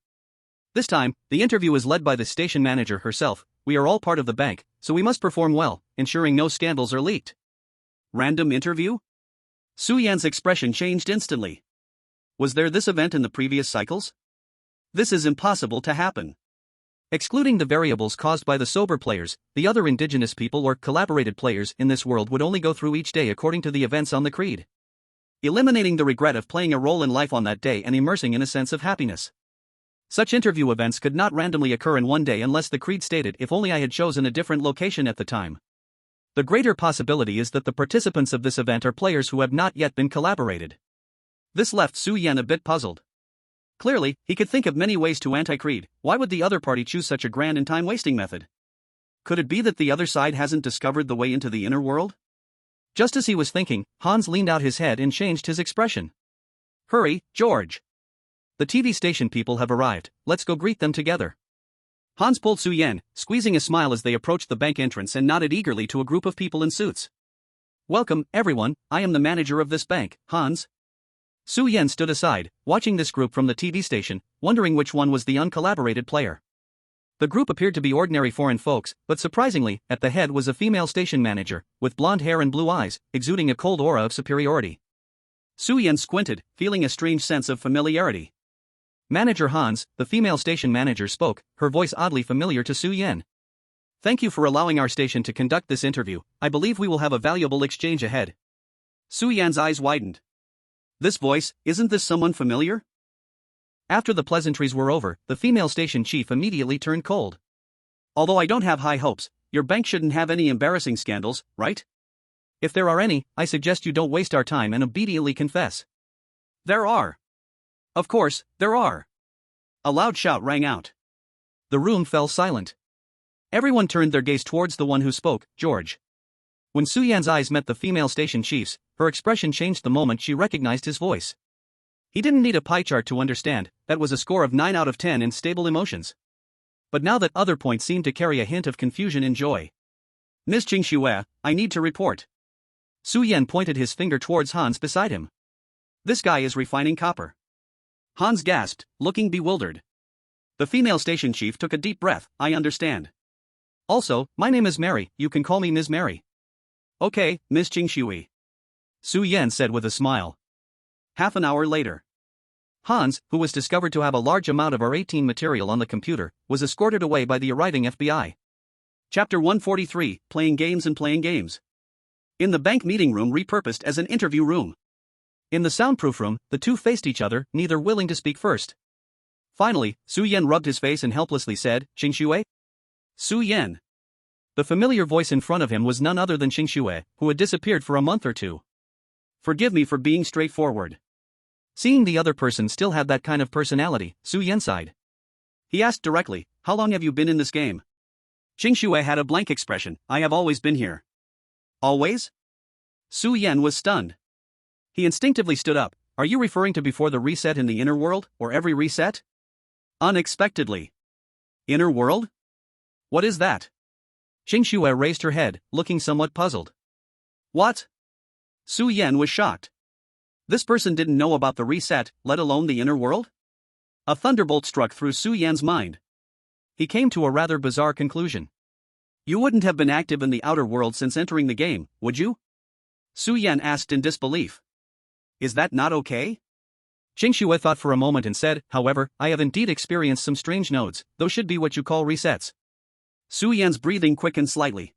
This time, the interview is led by the station manager herself. We are all part of the bank, so we must perform well, ensuring no scandals are leaked. Random interview? Su Yan's expression changed instantly. Was there this event in the previous cycles? This is impossible to happen. Excluding the variables caused by the sober players, the other indigenous people or collaborated players in this world would only go through each day according to the events on the creed, eliminating the regret of playing a role in life on that day and immersing in a sense of happiness. Such interview events could not randomly occur in one day unless the creed stated if only I had chosen a different location at the time. The greater possibility is that the participants of this event are players who have not yet been collaborated. This left Su Yan a bit puzzled. Clearly, he could think of many ways to anti-creed. Why would the other party choose such a grand and time-wasting method? Could it be that the other side hasn't discovered the way into the inner world? Just as he was thinking, Hans leaned out his head and changed his expression. Hurry, George. The TV station people have arrived, let's go greet them together. Hans pulled Su Yan, squeezing a smile as they approached the bank entrance and nodded eagerly to a group of people in suits. Welcome, everyone, I am the manager of this bank, Hans. Su Yan stood aside, watching this group from the TV station, wondering which one was the uncollaborated player. The group appeared to be ordinary foreign folks, but surprisingly, at the head was a female station manager, with blonde hair and blue eyes, exuding a cold aura of superiority. Su Yan squinted, feeling a strange sense of familiarity. Manager Hans, the female station manager, spoke, her voice oddly familiar to Su Yan. Thank you for allowing our station to conduct this interview, I believe we will have a valuable exchange ahead. Su Yan's eyes widened. This voice, isn't this someone familiar? After the pleasantries were over, the female station chief immediately turned cold. Although I don't have high hopes, your bank shouldn't have any embarrassing scandals, right? If there are any, I suggest you don't waste our time and obediently confess. There are. Of course, there are. A loud shout rang out. The room fell silent. Everyone turned their gaze towards the one who spoke, George. When Su Yan's eyes met the female station chief's, her expression changed the moment she recognized his voice. He didn't need a pie chart to understand, that was a score of 9 out of 10 in stable emotions. But now that other point seemed to carry a hint of confusion and joy. Ms. Qingxue, I need to report. Su Yan pointed his finger towards Hans beside him. This guy is refining copper. Hans gasped, looking bewildered. The female station chief took a deep breath. I understand. Also, my name is Mary, you can call me Ms. Mary. Okay, Ms. Qingxue. Su Yan said with a smile. Half an hour later. Hans, who was discovered to have a large amount of R18 material on the computer, was escorted away by the arriving FBI. Chapter 143, Playing Games and Playing Games. In the bank meeting room repurposed as an interview room. In the soundproof room, the two faced each other, neither willing to speak first. Finally, Su Yan rubbed his face and helplessly said, Qingxue? Su Yan. The familiar voice in front of him was none other than Qingxue, who had disappeared for a month or two. Forgive me for being straightforward. Seeing the other person still had that kind of personality, Su Yan sighed. He asked directly, how long have you been in this game? Qingxue had a blank expression. I have always been here. Always? Su Yan was stunned. He instinctively stood up. Are you referring to before the reset in the inner world, or every reset? Unexpectedly. Inner world? What is that? Qingxue raised her head, looking somewhat puzzled. What? Su Yan was shocked. This person didn't know about the reset, let alone the inner world? A thunderbolt struck through Su Yan's mind. He came to a rather bizarre conclusion. You wouldn't have been active in the outer world since entering the game, would you? Su Yan asked in disbelief. Is that not okay? Qingxue thought for a moment and said, however, I have indeed experienced some strange nodes, those should be what you call resets. Su Yan's breathing quickened slightly.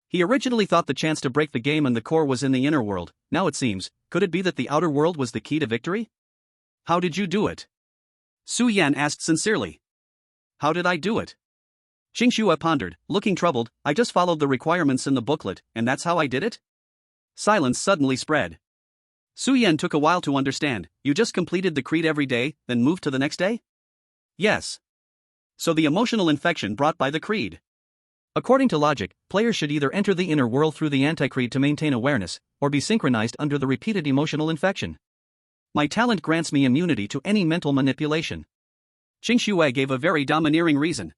He originally thought the chance to break the game and the core was in the inner world. Now it seems, could it be that the outer world was the key to victory? How did you do it? Su Yan asked sincerely. How did I do it? Qingxue pondered, looking troubled. I just followed the requirements in the booklet, and that's how I did it? Silence suddenly spread. Su Yan took a while to understand. You just completed the creed every day, then moved to the next day? Yes. So the emotional infection brought by the creed. According to logic, players should either enter the inner world through the anti-creed to maintain awareness, or be synchronized under the repeated emotional infection. My talent grants me immunity to any mental manipulation. Qingxue gave a very domineering reason.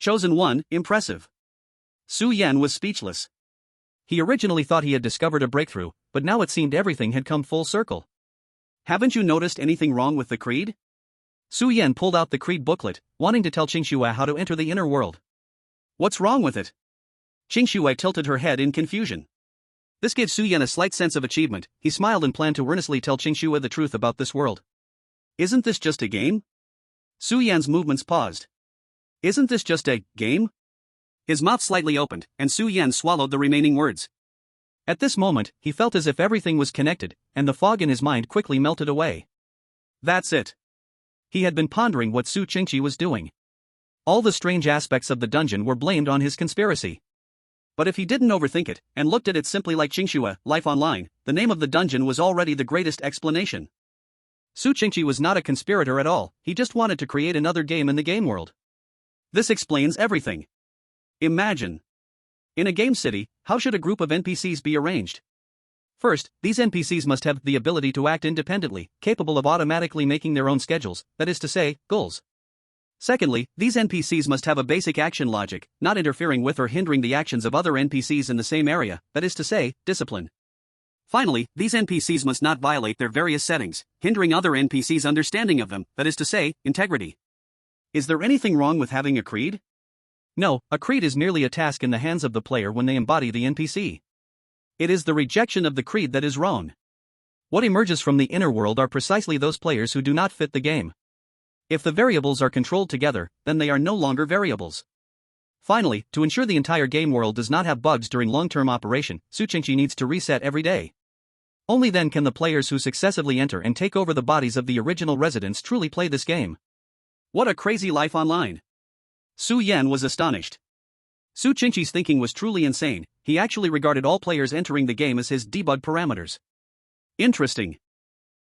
Chosen one, impressive. Su Yan was speechless. He originally thought he had discovered a breakthrough, but now it seemed everything had come full circle. Haven't you noticed anything wrong with the creed? Su Yan pulled out the creed booklet, wanting to tell Qingxue how to enter the inner world. What's wrong with it? Qingxue tilted her head in confusion. This gave Su Yan a slight sense of achievement. He smiled and planned to earnestly tell Qingxue the truth about this world. Isn't this just a game? Su Yan's movements paused. Isn't this just a game? His mouth slightly opened, and Su Yan swallowed the remaining words. At this moment, he felt as if everything was connected, and the fog in his mind quickly melted away. That's it. He had been pondering what Su Qingqi was doing. All the strange aspects of the dungeon were blamed on his conspiracy. But if he didn't overthink it, and looked at it simply like Qingxue, Life Online, the name of the dungeon was already the greatest explanation. Su Qingqi was not a conspirator at all, he just wanted to create another game in the game world. This explains everything. Imagine. In a game city, how should a group of NPCs be arranged? First, these NPCs must have the ability to act independently, capable of automatically making their own schedules, that is to say, goals. Secondly, these NPCs must have a basic action logic, not interfering with or hindering the actions of other NPCs in the same area, that is to say, discipline. Finally, these NPCs must not violate their various settings, hindering other NPCs' understanding of them, that is to say, integrity. Is there anything wrong with having a creed? No, a creed is merely a task in the hands of the player when they embody the NPC. It is the rejection of the creed that is wrong. What emerges from the inner world are precisely those players who do not fit the game. If the variables are controlled together, then they are no longer variables. Finally, to ensure the entire game world does not have bugs during long-term operation, Su Qingqi needs to reset every day. Only then can the players who successively enter and take over the bodies of the original residents truly play this game. What a crazy life online. Su Yan was astonished. Su Qingqi's thinking was truly insane. He actually regarded all players entering the game as his debug parameters. Interesting.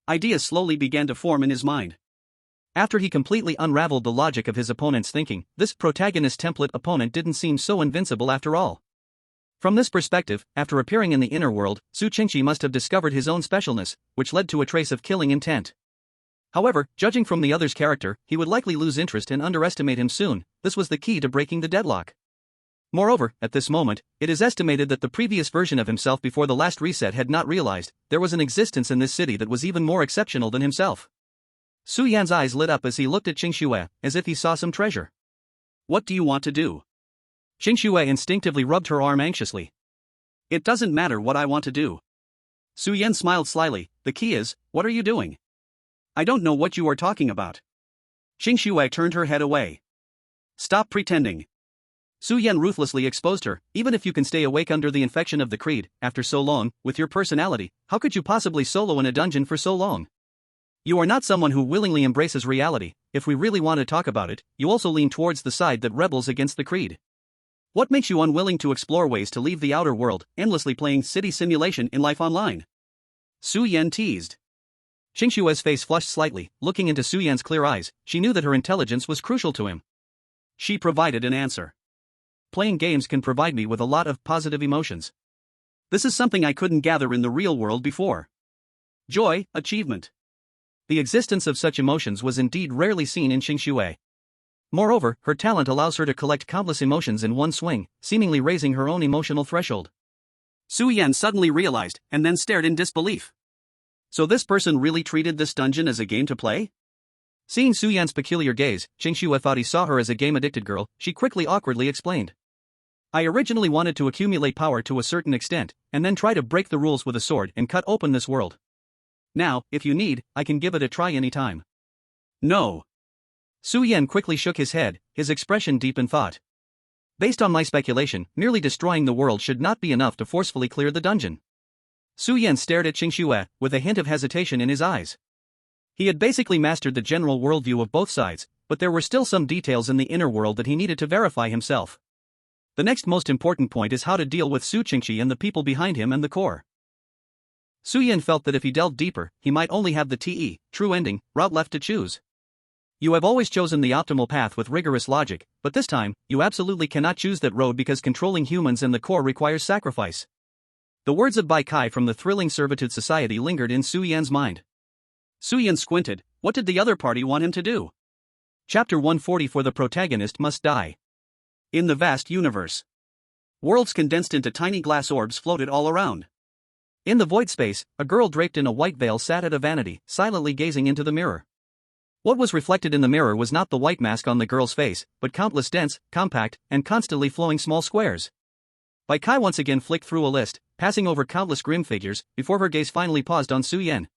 Ideas slowly began to form in his mind. After he completely unraveled the logic of his opponent's thinking, this protagonist template opponent didn't seem so invincible after all. From this perspective, after appearing in the inner world, Su Qingqi must have discovered his own specialness, which led to a trace of killing intent. However, judging from the other's character, he would likely lose interest and underestimate him soon. This was the key to breaking the deadlock. Moreover, at this moment, it is estimated that the previous version of himself before the last reset had not realized there was an existence in this city that was even more exceptional than himself. Su Yan's eyes lit up as he looked at Qingxue, as if he saw some treasure. What do you want to do? Qingxue instinctively rubbed her arm anxiously. It doesn't matter what I want to do. Su Yan smiled slyly. The key is, what are you doing? I don't know what you are talking about. Qingxue turned her head away. Stop pretending. Su Yan ruthlessly exposed her. Even if you can stay awake under the infection of the creed, after so long, with your personality, how could you possibly solo in a dungeon for so long? You are not someone who willingly embraces reality. If we really want to talk about it, you also lean towards the side that rebels against the creed. What makes you unwilling to explore ways to leave the outer world, endlessly playing city simulation in Life Online? Su Yan teased. Qingshue's face flushed slightly, looking into Su Yan's clear eyes. She knew that her intelligence was crucial to him. She provided an answer. Playing games can provide me with a lot of positive emotions. This is something I couldn't gather in the real world before. Joy, achievement. The existence of such emotions was indeed rarely seen in Qingxue. Moreover, her talent allows her to collect countless emotions in one swing, seemingly raising her own emotional threshold. Su Yan suddenly realized, and then stared in disbelief. So this person really treated this dungeon as a game to play? Seeing Su Yan's peculiar gaze, Qingxue thought he saw her as a game-addicted girl. She quickly awkwardly explained. I originally wanted to accumulate power to a certain extent, and then try to break the rules with a sword and cut open this world. Now, if you need, I can give it a try anytime. No. Su Yan quickly shook his head, his expression deep in thought. Based on my speculation, merely destroying the world should not be enough to forcefully clear the dungeon. Su Yan stared at Qingxue, with a hint of hesitation in his eyes. He had basically mastered the general worldview of both sides, but there were still some details in the inner world that he needed to verify himself. The next most important point is how to deal with Su Qingxi and the people behind him and the core. Su Yan felt that if he delved deeper, he might only have the true ending route left to choose. You have always chosen the optimal path with rigorous logic, but this time, you absolutely cannot choose that road because controlling humans and the core requires sacrifice. The words of Bai Kai from the thrilling Servitude Society lingered in Su Yan's mind. Su Yan squinted. What did the other party want him to do? Chapter 140 For the protagonist must die. In the vast universe, worlds condensed into tiny glass orbs floated all around. In the void space, a girl draped in a white veil sat at a vanity, silently gazing into the mirror. What was reflected in the mirror was not the white mask on the girl's face, but countless dense, compact, and constantly flowing small squares. Bai Kai once again flicked through a list, passing over countless grim figures, before her gaze finally paused on Su Yan.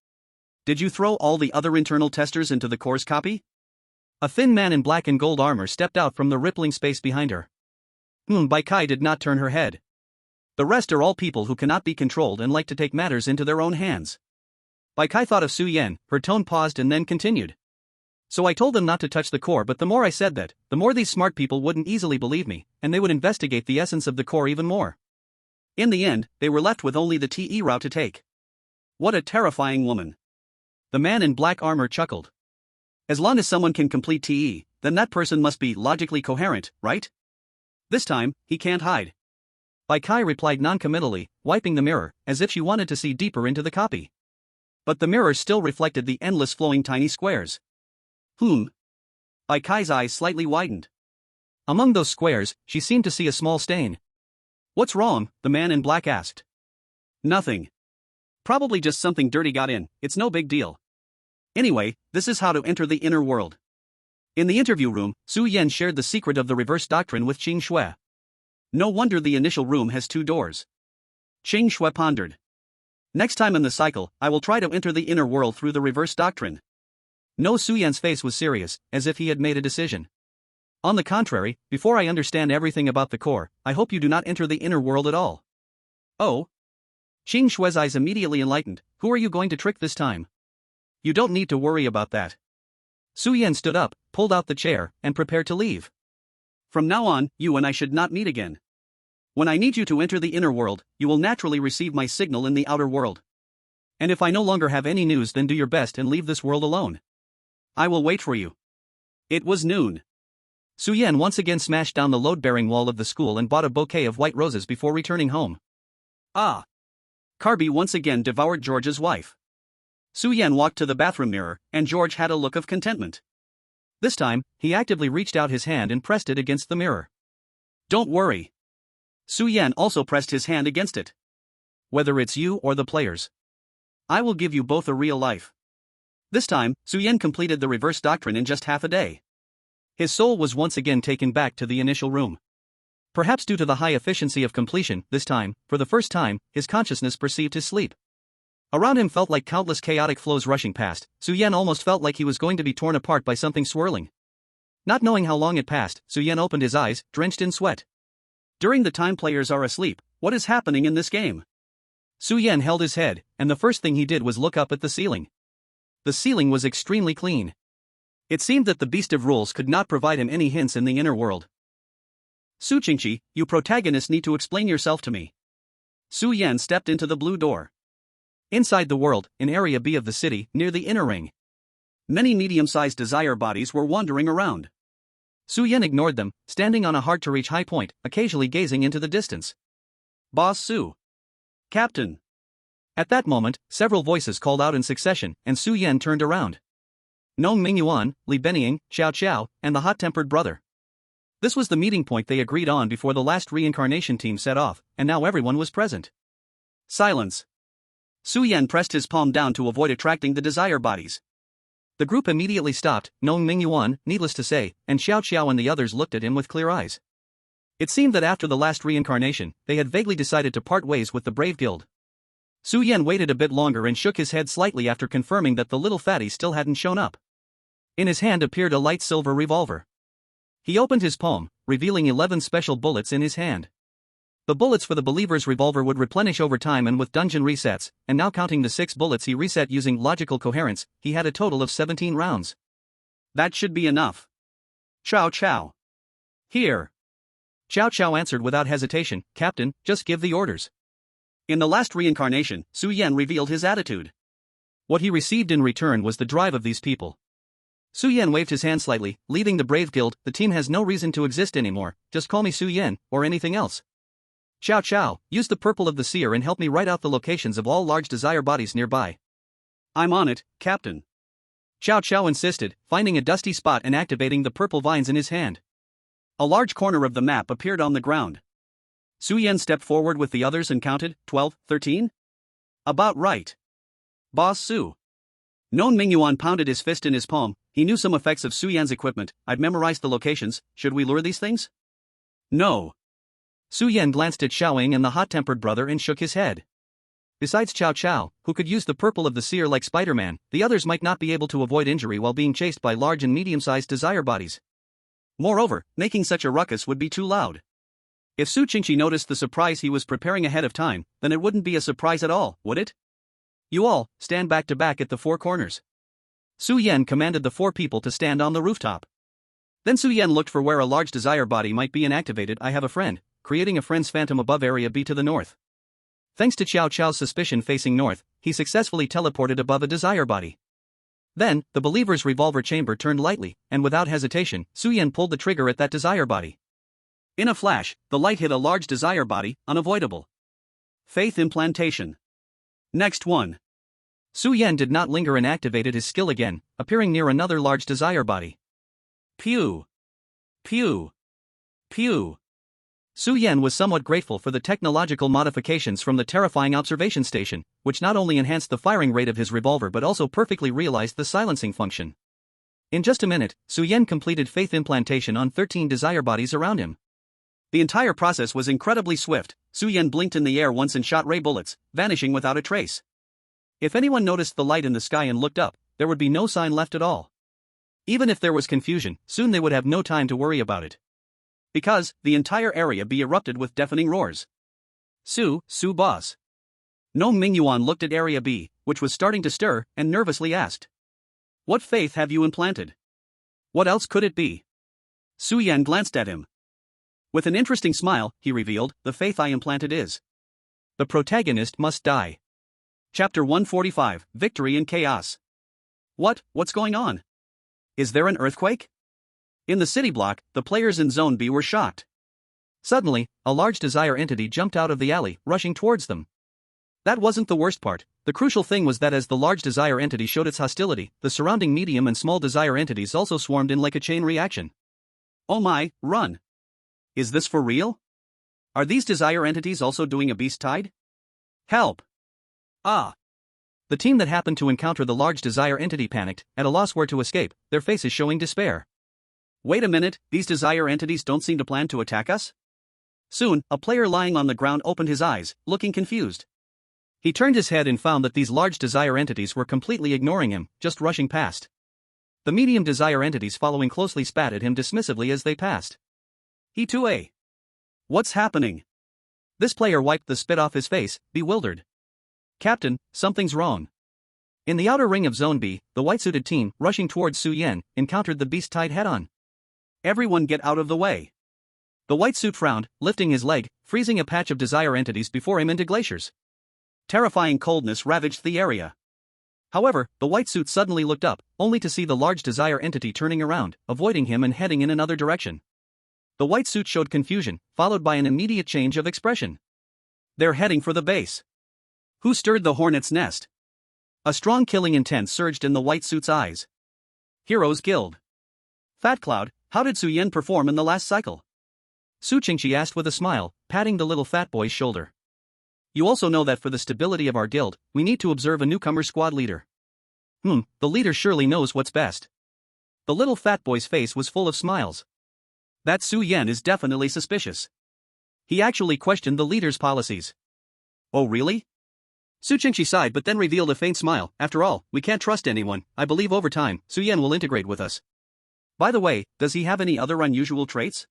Did you throw all the other internal testers into the core's copy? A thin man in black and gold armor stepped out from the rippling space behind her. Bai Kai did not turn her head. The rest are all people who cannot be controlled and like to take matters into their own hands. Bai Kai thought of Su Yan, her tone paused and then continued. So I told them not to touch the core, but the more I said that, the more these smart people wouldn't easily believe me, and they would investigate the essence of the core even more. In the end, they were left with only the TE route to take. What a terrifying woman. The man in black armor chuckled. As long as someone can complete TE, then that person must be logically coherent, right? This time, he can't hide. Bai Kai replied noncommittally, wiping the mirror, as if she wanted to see deeper into the copy. But the mirror still reflected the endless flowing tiny squares. Bai Kai's eyes slightly widened. Among those squares, she seemed to see a small stain. What's wrong? The man in black asked. Nothing. Probably just something dirty got in, it's no big deal. Anyway, this is how to enter the inner world. In the interview room, Su Yan shared the secret of the reverse doctrine with Qingxue. No wonder the initial room has 2 doors. Qingxue pondered. Next time in the cycle, I will try to enter the inner world through the reverse doctrine. No, Su Yan's face was serious, as if he had made a decision. On the contrary, before I understand everything about the core, I hope you do not enter the inner world at all. Oh? Qingxue's eyes immediately enlightened. Who are you going to trick this time? You don't need to worry about that. Su Yan stood up, pulled out the chair, and prepared to leave. From now on, you and I should not meet again. When I need you to enter the inner world, you will naturally receive my signal in the outer world. And if I no longer have any news, then do your best and leave this world alone. I will wait for you. It was noon. Su Yan once again smashed down the load-bearing wall of the school and bought a bouquet of white roses before returning home. Carby once again devoured George's wife. Su Yan walked to the bathroom mirror, and George had a look of contentment. This time, he actively reached out his hand and pressed it against the mirror. Don't worry. Su Yan also pressed his hand against it. Whether it's you or the players, I will give you both a real life. This time, Su Yan completed the reverse doctrine in just half a day. His soul was once again taken back to the initial room. Perhaps due to the high efficiency of completion, this time, for the first time, his consciousness perceived his sleep. Around him felt like countless chaotic flows rushing past. Su Yan almost felt like he was going to be torn apart by something swirling. Not knowing how long had passed, Su Yan opened his eyes, drenched in sweat. During the time players are asleep, what is happening in this game? Su Yan held his head, and the first thing he did was look up at the ceiling. The ceiling was extremely clean. It seemed that the Beast of Rules could not provide him any hints in the inner world. Su Qingxi, you protagonists need to explain yourself to me. Su Yan stepped into the blue door. Inside the world, in Area B of the city, near the inner ring, many medium-sized desire bodies were wandering around. Su Yan ignored them, standing on a hard-to-reach high point, occasionally gazing into the distance. Boss Su. Captain. At that moment, several voices called out in succession, and Su Yan turned around. Nong Mingyuan, Li Benying, Xiao Xiao, and the hot-tempered brother. This was the meeting point they agreed on before the last reincarnation team set off, and now everyone was present. Silence. Su Yan pressed his palm down to avoid attracting the desire bodies. The group immediately stopped, Nong Mingyuan, needless to say, and Xiao Xiao and the others looked at him with clear eyes. It seemed that after the last reincarnation, they had vaguely decided to part ways with the Brave Guild. Su Yan waited a bit longer and shook his head slightly after confirming that the little fatty still hadn't shown up. In his hand appeared a light silver revolver. He opened his palm, revealing 11 special bullets in his hand. The bullets for the believer's revolver would replenish over time and with dungeon resets, and now counting the 6 bullets he reset using logical coherence, he had a total of 17 rounds. That should be enough. Chow Chow. Here. Xiao Xiao answered without hesitation, Captain, just give the orders. In the last reincarnation, Su Yan revealed his attitude. What he received in return was the drive of these people. Su Yan waved his hand slightly, leaving the Brave Guild. The team has no reason to exist anymore, just call me Su Yan, or anything else. Xiao Xiao, use the purple of the seer and help me write out the locations of all large desire bodies nearby. I'm on it, Captain. Xiao Xiao insisted, finding a dusty spot and activating the purple vines in his hand. A large corner of the map appeared on the ground. Su Yan stepped forward with the others and counted, 12, 13? About right. Boss Su. Nong Mingyuan pounded his fist in his palm. He knew some effects of Su Yan's equipment. I've memorized the locations. Should we lure these things? No. Su Yan glanced at Xiaoying and the hot-tempered brother and shook his head. Besides Xiao Xiao, who could use the purple of the seer like Spider-Man, the others might not be able to avoid injury while being chased by large and medium-sized desire bodies. Moreover, making such a ruckus would be too loud. If Su Qingqi noticed the surprise he was preparing ahead of time, then it wouldn't be a surprise at all, would it? You all, stand back to back at the 4 corners. Su Yan commanded the 4 people to stand on the rooftop. Then Su Yan looked for where a large desire body might be and activated I have a friend, creating a friend's phantom above Area B to the north. Thanks to Xiao Xiao's suspicion facing north, he successfully teleported above a desire body. Then, the believer's revolver chamber turned lightly, and without hesitation, Su Yan pulled the trigger at that desire body. In a flash, the light hit a large desire body, unavoidable. Faith implantation. Next one. Su Yan did not linger and activated his skill again, appearing near another large desire body. Pew. Pew. Pew. Su Yan was somewhat grateful for the technological modifications from the terrifying observation station, which not only enhanced the firing rate of his revolver but also perfectly realized the silencing function. In just a minute, Su Yan completed faith implantation on 13 desire bodies around him. The entire process was incredibly swift. Su Yan blinked in the air once and shot ray bullets, vanishing without a trace. If anyone noticed the light in the sky and looked up, there would be no sign left at all. Even if there was confusion, soon they would have no time to worry about it. Because, the entire area B erupted with deafening roars. Su boss. Nong Mingyuan looked at Area B, which was starting to stir, and nervously asked. What faith have you implanted? What else could it be? Su Yan glanced at him. With an interesting smile, he revealed, the faith I implanted is. The protagonist must die. Chapter 145, Victory in Chaos. What's going on? Is there an earthquake? In the city block, the players in Zone B were shocked. Suddenly, a large desire entity jumped out of the alley, rushing towards them. That wasn't the worst part. The crucial thing was that as the large desire entity showed its hostility, the surrounding medium and small desire entities also swarmed in like a chain reaction. Oh my, run! Is this for real? Are these desire entities also doing a beast tide? Help! Ah! The team that happened to encounter the large desire entity panicked, at a loss where to escape, their faces showing despair. Wait a minute, these desire entities don't seem to plan to attack us? Soon, a player lying on the ground opened his eyes, looking confused. He turned his head and found that these large desire entities were completely ignoring him, just rushing past. The medium desire entities following closely spat at him dismissively as they passed. He too, eh? What's happening? This player wiped the spit off his face, bewildered. Captain, something's wrong. In the outer ring of Zone B, the white-suited team, rushing towards Su Yan, encountered the beast tide head-on. Everyone get out of the way. The white suit frowned, lifting his leg, freezing a patch of desire entities before him into glaciers. Terrifying coldness ravaged the area. However, the white suit suddenly looked up, only to see the large desire entity turning around, avoiding him and heading in another direction. The white suit showed confusion, followed by an immediate change of expression. They're heading for the base. Who stirred the hornet's nest? A strong killing intent surged in the white suit's eyes. Heroes Guild. Fat Cloud, how did Su Yen perform in the last cycle? Su Qingqi asked with a smile, patting the little fat boy's shoulder. You also know that for the stability of our guild, we need to observe a newcomer squad leader. The leader surely knows what's best. The little fat boy's face was full of smiles. That Su Yen is definitely suspicious. He actually questioned the leader's policies. Oh really? Su Qingqi sighed but then revealed a faint smile. After all, we can't trust anyone. I believe over time, Su Yen will integrate with us. By the way, does he have any other unusual traits?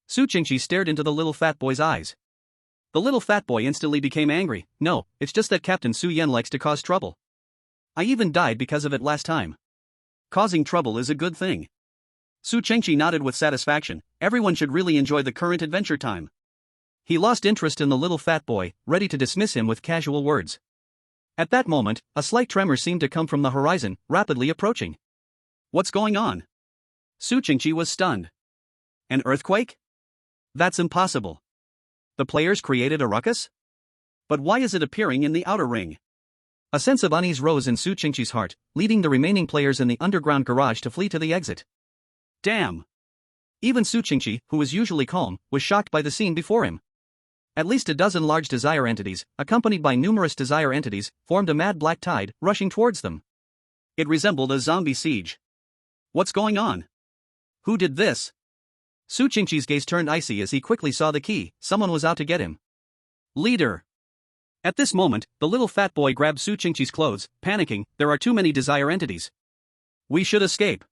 Su Qingqi stared into the little fat boy's eyes. The little fat boy instantly became angry. No, it's just that Captain Su Yen likes to cause trouble. I even died because of it last time. Causing trouble is a good thing. Su Qingqi nodded with satisfaction. Everyone should really enjoy the current adventure time. He lost interest in the little fat boy, ready to dismiss him with casual words. At that moment, a slight tremor seemed to come from the horizon, rapidly approaching. What's going on? Su Qingqi was stunned. An earthquake? That's impossible. The players created a ruckus? But why is it appearing in the outer ring? A sense of unease rose in Su Qingqi's heart, leading the remaining players in the underground garage to flee to the exit. Damn! Even Su Qingqi, who was usually calm, was shocked by the scene before him. At least a dozen large desire entities, accompanied by numerous desire entities, formed a mad black tide, rushing towards them. It resembled a zombie siege. What's going on? Who did this? Su Qingqi's gaze turned icy as he quickly saw the key. Someone was out to get him. Leader! At this moment, the little fat boy grabbed Su Qingqi's clothes, panicking. There are too many desire entities. We should escape.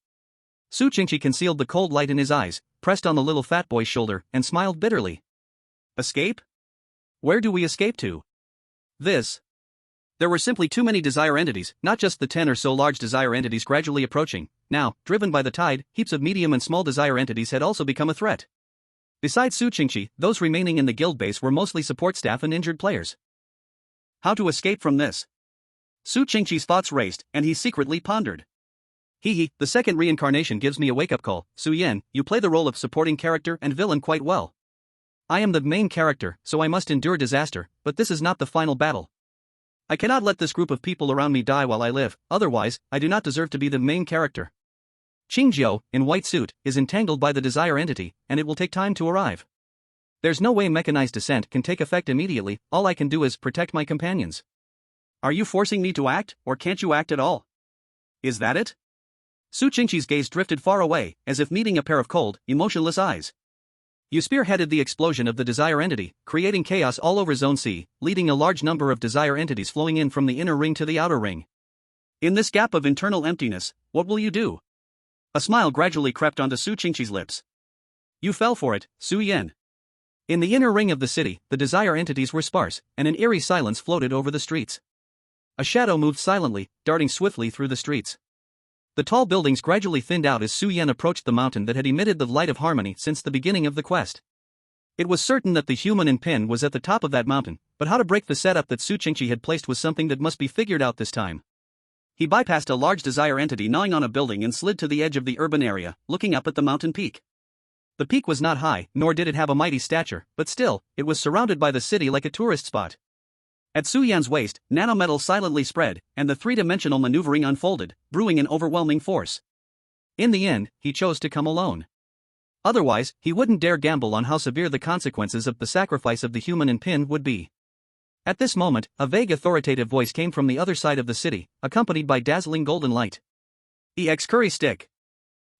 Su Qingqi concealed the cold light in his eyes, pressed on the little fat boy's shoulder, and smiled bitterly. Escape? Where do we escape to? There were simply too many desire entities, not just the 10 or so large desire entities gradually approaching. Now, driven by the tide, heaps of medium and small desire entities had also become a threat. Besides Su Qingqi, those remaining in the guild base were mostly support staff and injured players. How to escape from this? Su Qingqi's thoughts raced, and he secretly pondered. The second reincarnation gives me a wake-up call. Su Yen, you play the role of supporting character and villain quite well. I am the main character, so I must endure disaster, but this is not the final battle. I cannot let this group of people around me die while I live, otherwise, I do not deserve to be the main character. Qingjiu, in white suit, is entangled by the desire entity, and it will take time to arrive. There's no way mechanized descent can take effect immediately. All I can do is protect my companions. Are you forcing me to act, or can't you act at all? Is that it? Su Qingqi's gaze drifted far away, as if meeting a pair of cold, emotionless eyes. You spearheaded the explosion of the desire entity, creating chaos all over Zone C, leading a large number of desire entities flowing in from the inner ring to the outer ring. In this gap of internal emptiness, what will you do? A smile gradually crept onto Su Qingqi's lips. You fell for it, Su Yen. In the inner ring of the city, the desire entities were sparse, and an eerie silence floated over the streets. A shadow moved silently, darting swiftly through the streets. The tall buildings gradually thinned out as Su Yen approached the mountain that had emitted the light of harmony since the beginning of the quest. It was certain that the human in Pin was at the top of that mountain, but how to break the setup that Su Qingqi had placed was something that must be figured out this time. He bypassed a large desire entity gnawing on a building and slid to the edge of the urban area, looking up at the mountain peak. The peak was not high, nor did it have a mighty stature, but still, it was surrounded by the city like a tourist spot. At Su Yan's waist, nanometal silently spread, and the three-dimensional maneuvering unfolded, brewing an overwhelming force. In the end, he chose to come alone. Otherwise, he wouldn't dare gamble on how severe the consequences of the sacrifice of the human in Pin would be. At this moment, a vague authoritative voice came from the other side of the city, accompanied by dazzling golden light. EX curry stick.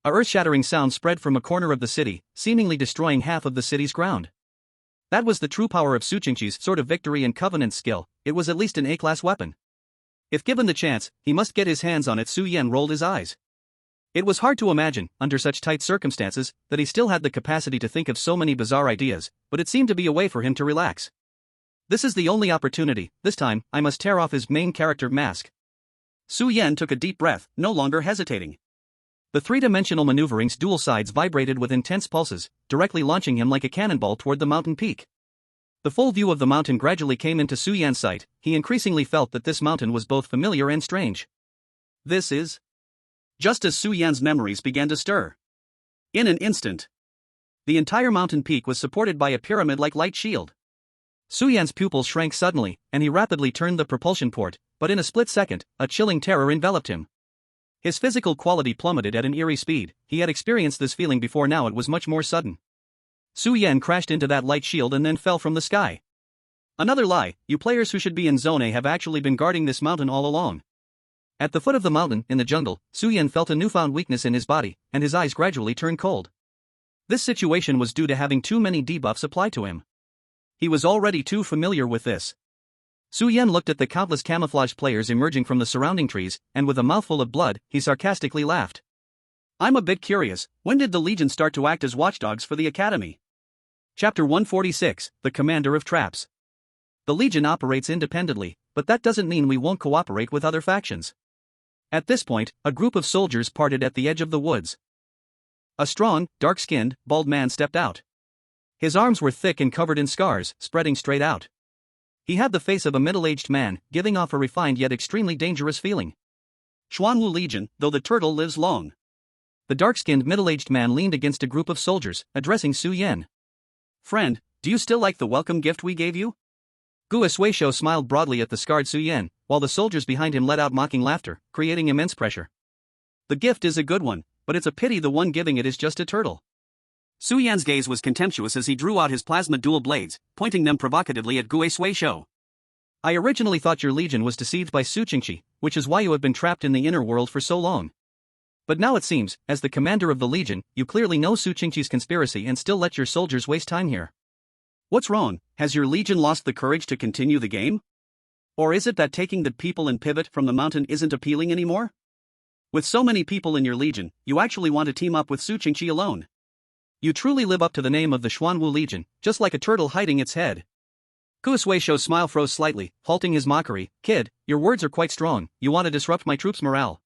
A earth-shattering sound spread from a corner of the city, seemingly destroying half of the city's ground. That was the true power of Su Qingqi's Sword of Victory and Covenant skill. It was at least an A-class weapon. If given the chance, he must get his hands on it. Su Yen rolled his eyes. It was hard to imagine, under such tight circumstances, that he still had the capacity to think of so many bizarre ideas, but it seemed to be a way for him to relax. This is the only opportunity. This time, I must tear off his main character mask. Su Yen took a deep breath, no longer hesitating. The three-dimensional maneuvering's dual sides vibrated with intense pulses, directly launching him like a cannonball toward the mountain peak. The full view of the mountain gradually came into Su Yan's sight. He increasingly felt that this mountain was both familiar and strange. This is... Just as Su Yan's memories began to stir. In an instant, the entire mountain peak was supported by a pyramid-like light shield. Su Yan's pupils shrank suddenly, and he rapidly turned the propulsion port, but in a split second, a chilling terror enveloped him. His physical quality plummeted at an eerie speed. He had experienced this feeling before, now it was much more sudden. Su Yan crashed into that light shield and then fell from the sky. Another lie, you players who should be in Zone A have actually been guarding this mountain all along. At the foot of the mountain, in the jungle, Su Yan felt a newfound weakness in his body, and his eyes gradually turned cold. This situation was due to having too many debuffs applied to him. He was already too familiar with this. Su Yan looked at the countless camouflage players emerging from the surrounding trees, and with a mouthful of blood, he sarcastically laughed. I'm a bit curious, when did the Legion start to act as watchdogs for the Academy? Chapter 146, The Commander of Traps. The Legion operates independently, but that doesn't mean we won't cooperate with other factions. At this point, a group of soldiers parted at the edge of the woods. A strong, dark-skinned, bald man stepped out. His arms were thick and covered in scars, spreading straight out. He had the face of a middle-aged man, giving off a refined yet extremely dangerous feeling. Xuanwu Legion, though the turtle lives long. The dark-skinned middle-aged man leaned against a group of soldiers, addressing Su Yan. Friend, do you still like the welcome gift we gave you? Gu Suisho smiled broadly at the scarred Su Yan, while the soldiers behind him let out mocking laughter, creating immense pressure. The gift is a good one, but it's a pity the one giving it is just a turtle. Su Yan's gaze was contemptuous as he drew out his plasma dual blades, pointing them provocatively at Gu Suisho. I originally thought your legion was deceived by Su Qingqi, which is why you have been trapped in the inner world for so long. But now it seems, as the commander of the legion, you clearly know Su Qingqi's conspiracy and still let your soldiers waste time here. What's wrong? Has your legion lost the courage to continue the game? Or is it that taking the people in Pivot from the mountain isn't appealing anymore? With so many people in your legion, you actually want to team up with Su Qingqi alone. You truly live up to the name of the Xuanwu Legion, just like a turtle hiding its head. Gu Suisho's smile froze slightly, halting his mockery. Kid, your words are quite strong. You want to disrupt my troops' morale.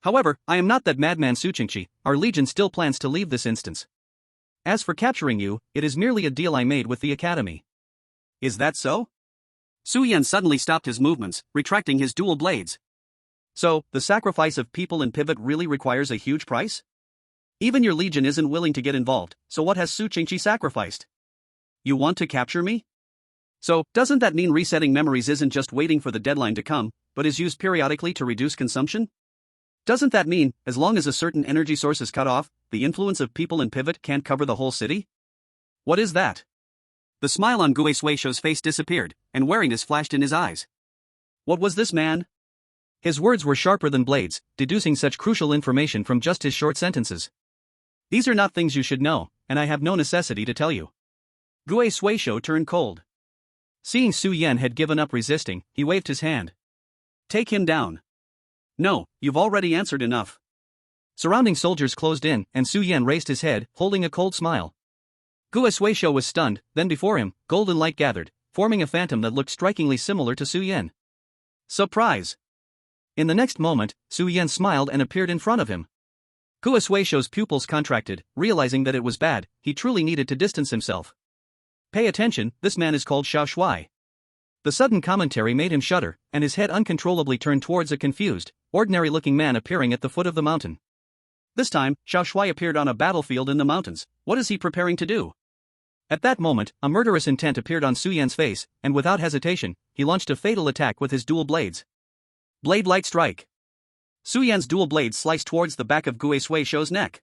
However, I am not that madman Su Qingqi. Our legion still plans to leave this instance. As for capturing you, it is merely a deal I made with the Academy. Is that so? Su Yan suddenly stopped his movements, retracting his dual blades. So, the sacrifice of people in Pivot really requires a huge price? Even your legion isn't willing to get involved, so what has Su Qingqi sacrificed? You want to capture me? So, doesn't that mean resetting memories isn't just waiting for the deadline to come, but is used periodically to reduce consumption? Doesn't that mean, as long as a certain energy source is cut off, the influence of people in Pivot can't cover the whole city? What is that? The smile on Gu Suisho's face disappeared, and wariness flashed in his eyes. What was this man? His words were sharper than blades, deducing such crucial information from just his short sentences. These are not things you should know, and I have no necessity to tell you. Gu Suisho turned cold. Seeing Su Yan had given up resisting, he waved his hand. Take him down. No, you've already answered enough. Surrounding soldiers closed in, and Su Yan raised his head, holding a cold smile. Gu Suisho was stunned, then before him, golden light gathered, forming a phantom that looked strikingly similar to Su Yan. Surprise! In the next moment, Su Yan smiled and appeared in front of him. Gu Suisho's pupils contracted, realizing that it was bad. He truly needed to distance himself. Pay attention, this man is called Xiao Shuai. The sudden commentary made him shudder, and his head uncontrollably turned towards a confused, ordinary-looking man appearing at the foot of the mountain. This time, Xiao Shuai appeared on a battlefield in the mountains. What is he preparing to do? At that moment, a murderous intent appeared on Su Yan's face, and without hesitation, he launched a fatal attack with his dual blades. Blade Light Strike. Su Yan's dual blades sliced towards the back of Gu Suisho's neck.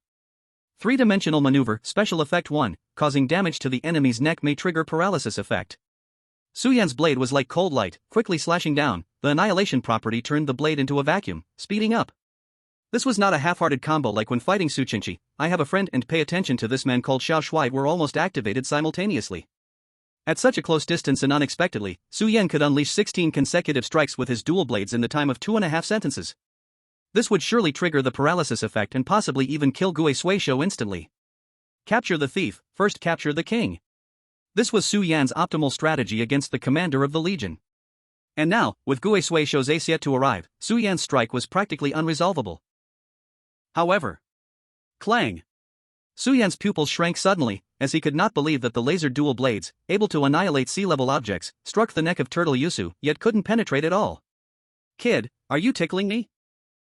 Three-dimensional maneuver, special effect 1, causing damage to the enemy's neck may trigger paralysis effect. Su Yan's blade was like cold light, quickly slashing down. The annihilation property turned the blade into a vacuum, speeding up. This was not a half-hearted combo like when fighting Su Qingqi. I have a friend and pay attention to this man called Xiao Shuai were almost activated simultaneously. At such a close distance and unexpectedly, Su Yan could unleash 16 consecutive strikes with his dual blades in the time of 2.5 sentences. This would surely trigger the paralysis effect and possibly even kill Gu Suisho instantly. Capture the thief, first capture the king. This was Su Yan's optimal strategy against the commander of the legion. And now, with Gu Suisho's ace yet to arrive, Su Yan's strike was practically unresolvable. However, clang! Su Yan's pupils shrank suddenly, as he could not believe that the laser dual blades, able to annihilate sea-level objects, struck the neck of Turtle Yusu, yet couldn't penetrate at all. Kid, are you tickling me?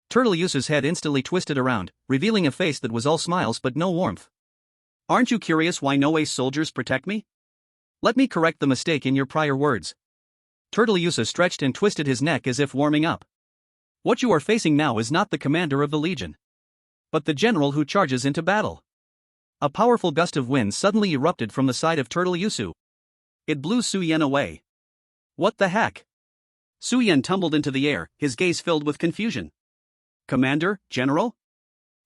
Turtle Yusu's head instantly twisted around, revealing a face that was all smiles but no warmth. Aren't you curious why no ace soldiers protect me? Let me correct the mistake in your prior words. Turtle Yusu stretched and twisted his neck as if warming up. What you are facing now is not the commander of the Legion, but the general who charges into battle. A powerful gust of wind suddenly erupted from the side of Turtle Yusu. It blew Su Yan away. What the heck? Su Yan tumbled into the air, his gaze filled with confusion. Commander, General?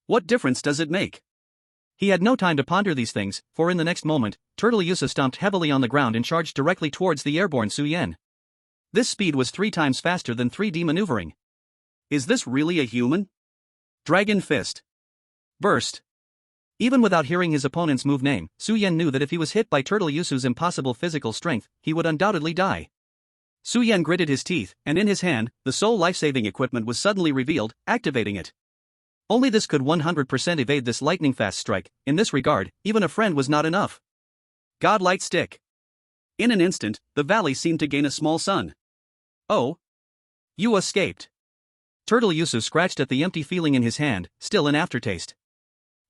What difference does it make? He had no time to ponder these things, for in the next moment, Turtle Yusu stomped heavily on the ground and charged directly towards the airborne Su Yan. This speed was 3 times faster than 3D maneuvering. Is this really a human? Dragon Fist. Burst. Even without hearing his opponent's move name, Su Yan knew that if he was hit by Turtle Yusu's impossible physical strength, he would undoubtedly die. Su Yan gritted his teeth, and in his hand, the sole life-saving equipment was suddenly revealed, activating it. Only this could 100% evade this lightning-fast strike. In this regard, even a friend was not enough. Godlight Stick. In an instant, the valley seemed to gain a small sun. Oh. You escaped. Turtle Yusu scratched at the empty feeling in his hand, still an aftertaste.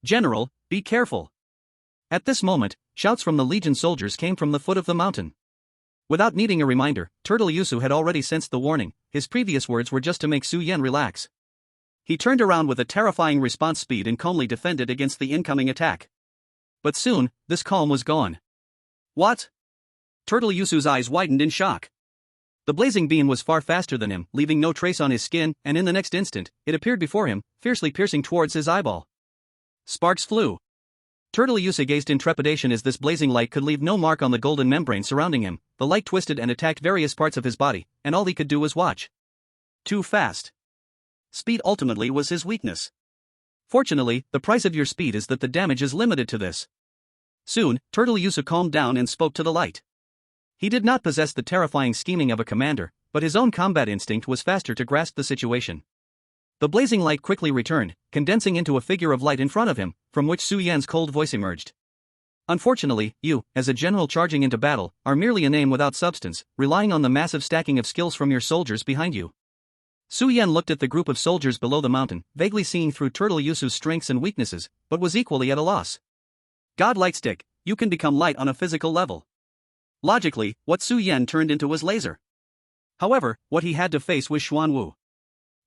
General, be careful. At this moment, shouts from the Legion soldiers came from the foot of the mountain. Without needing a reminder, Turtle Yusu had already sensed the warning. His previous words were just to make Su Yan relax. He turned around with a terrifying response speed and calmly defended against the incoming attack. But soon, this calm was gone. What? Turtle Yusu's eyes widened in shock. The blazing beam was far faster than him, leaving no trace on his skin, and in the next instant, it appeared before him, fiercely piercing towards his eyeball. Sparks flew. Turtle Yusu gazed in trepidation as this blazing light could leave no mark on the golden membrane surrounding him. The light twisted and attacked various parts of his body, and all he could do was watch. Too fast. Speed ultimately was his weakness. Fortunately, the price of your speed is that the damage is limited to this. Soon, Turtle Yusu calmed down and spoke to the light. He did not possess the terrifying scheming of a commander, but his own combat instinct was faster to grasp the situation. The blazing light quickly returned, condensing into a figure of light in front of him, from which Su Yan's cold voice emerged. Unfortunately, you, as a general charging into battle, are merely a name without substance, relying on the massive stacking of skills from your soldiers behind you. Su Yan looked at the group of soldiers below the mountain, vaguely seeing through Turtle Yusu's strengths and weaknesses, but was equally at a loss. Godlight Stick, you can become light on a physical level. Logically, what Su Yan turned into was laser. However, what he had to face was Xuan Wu.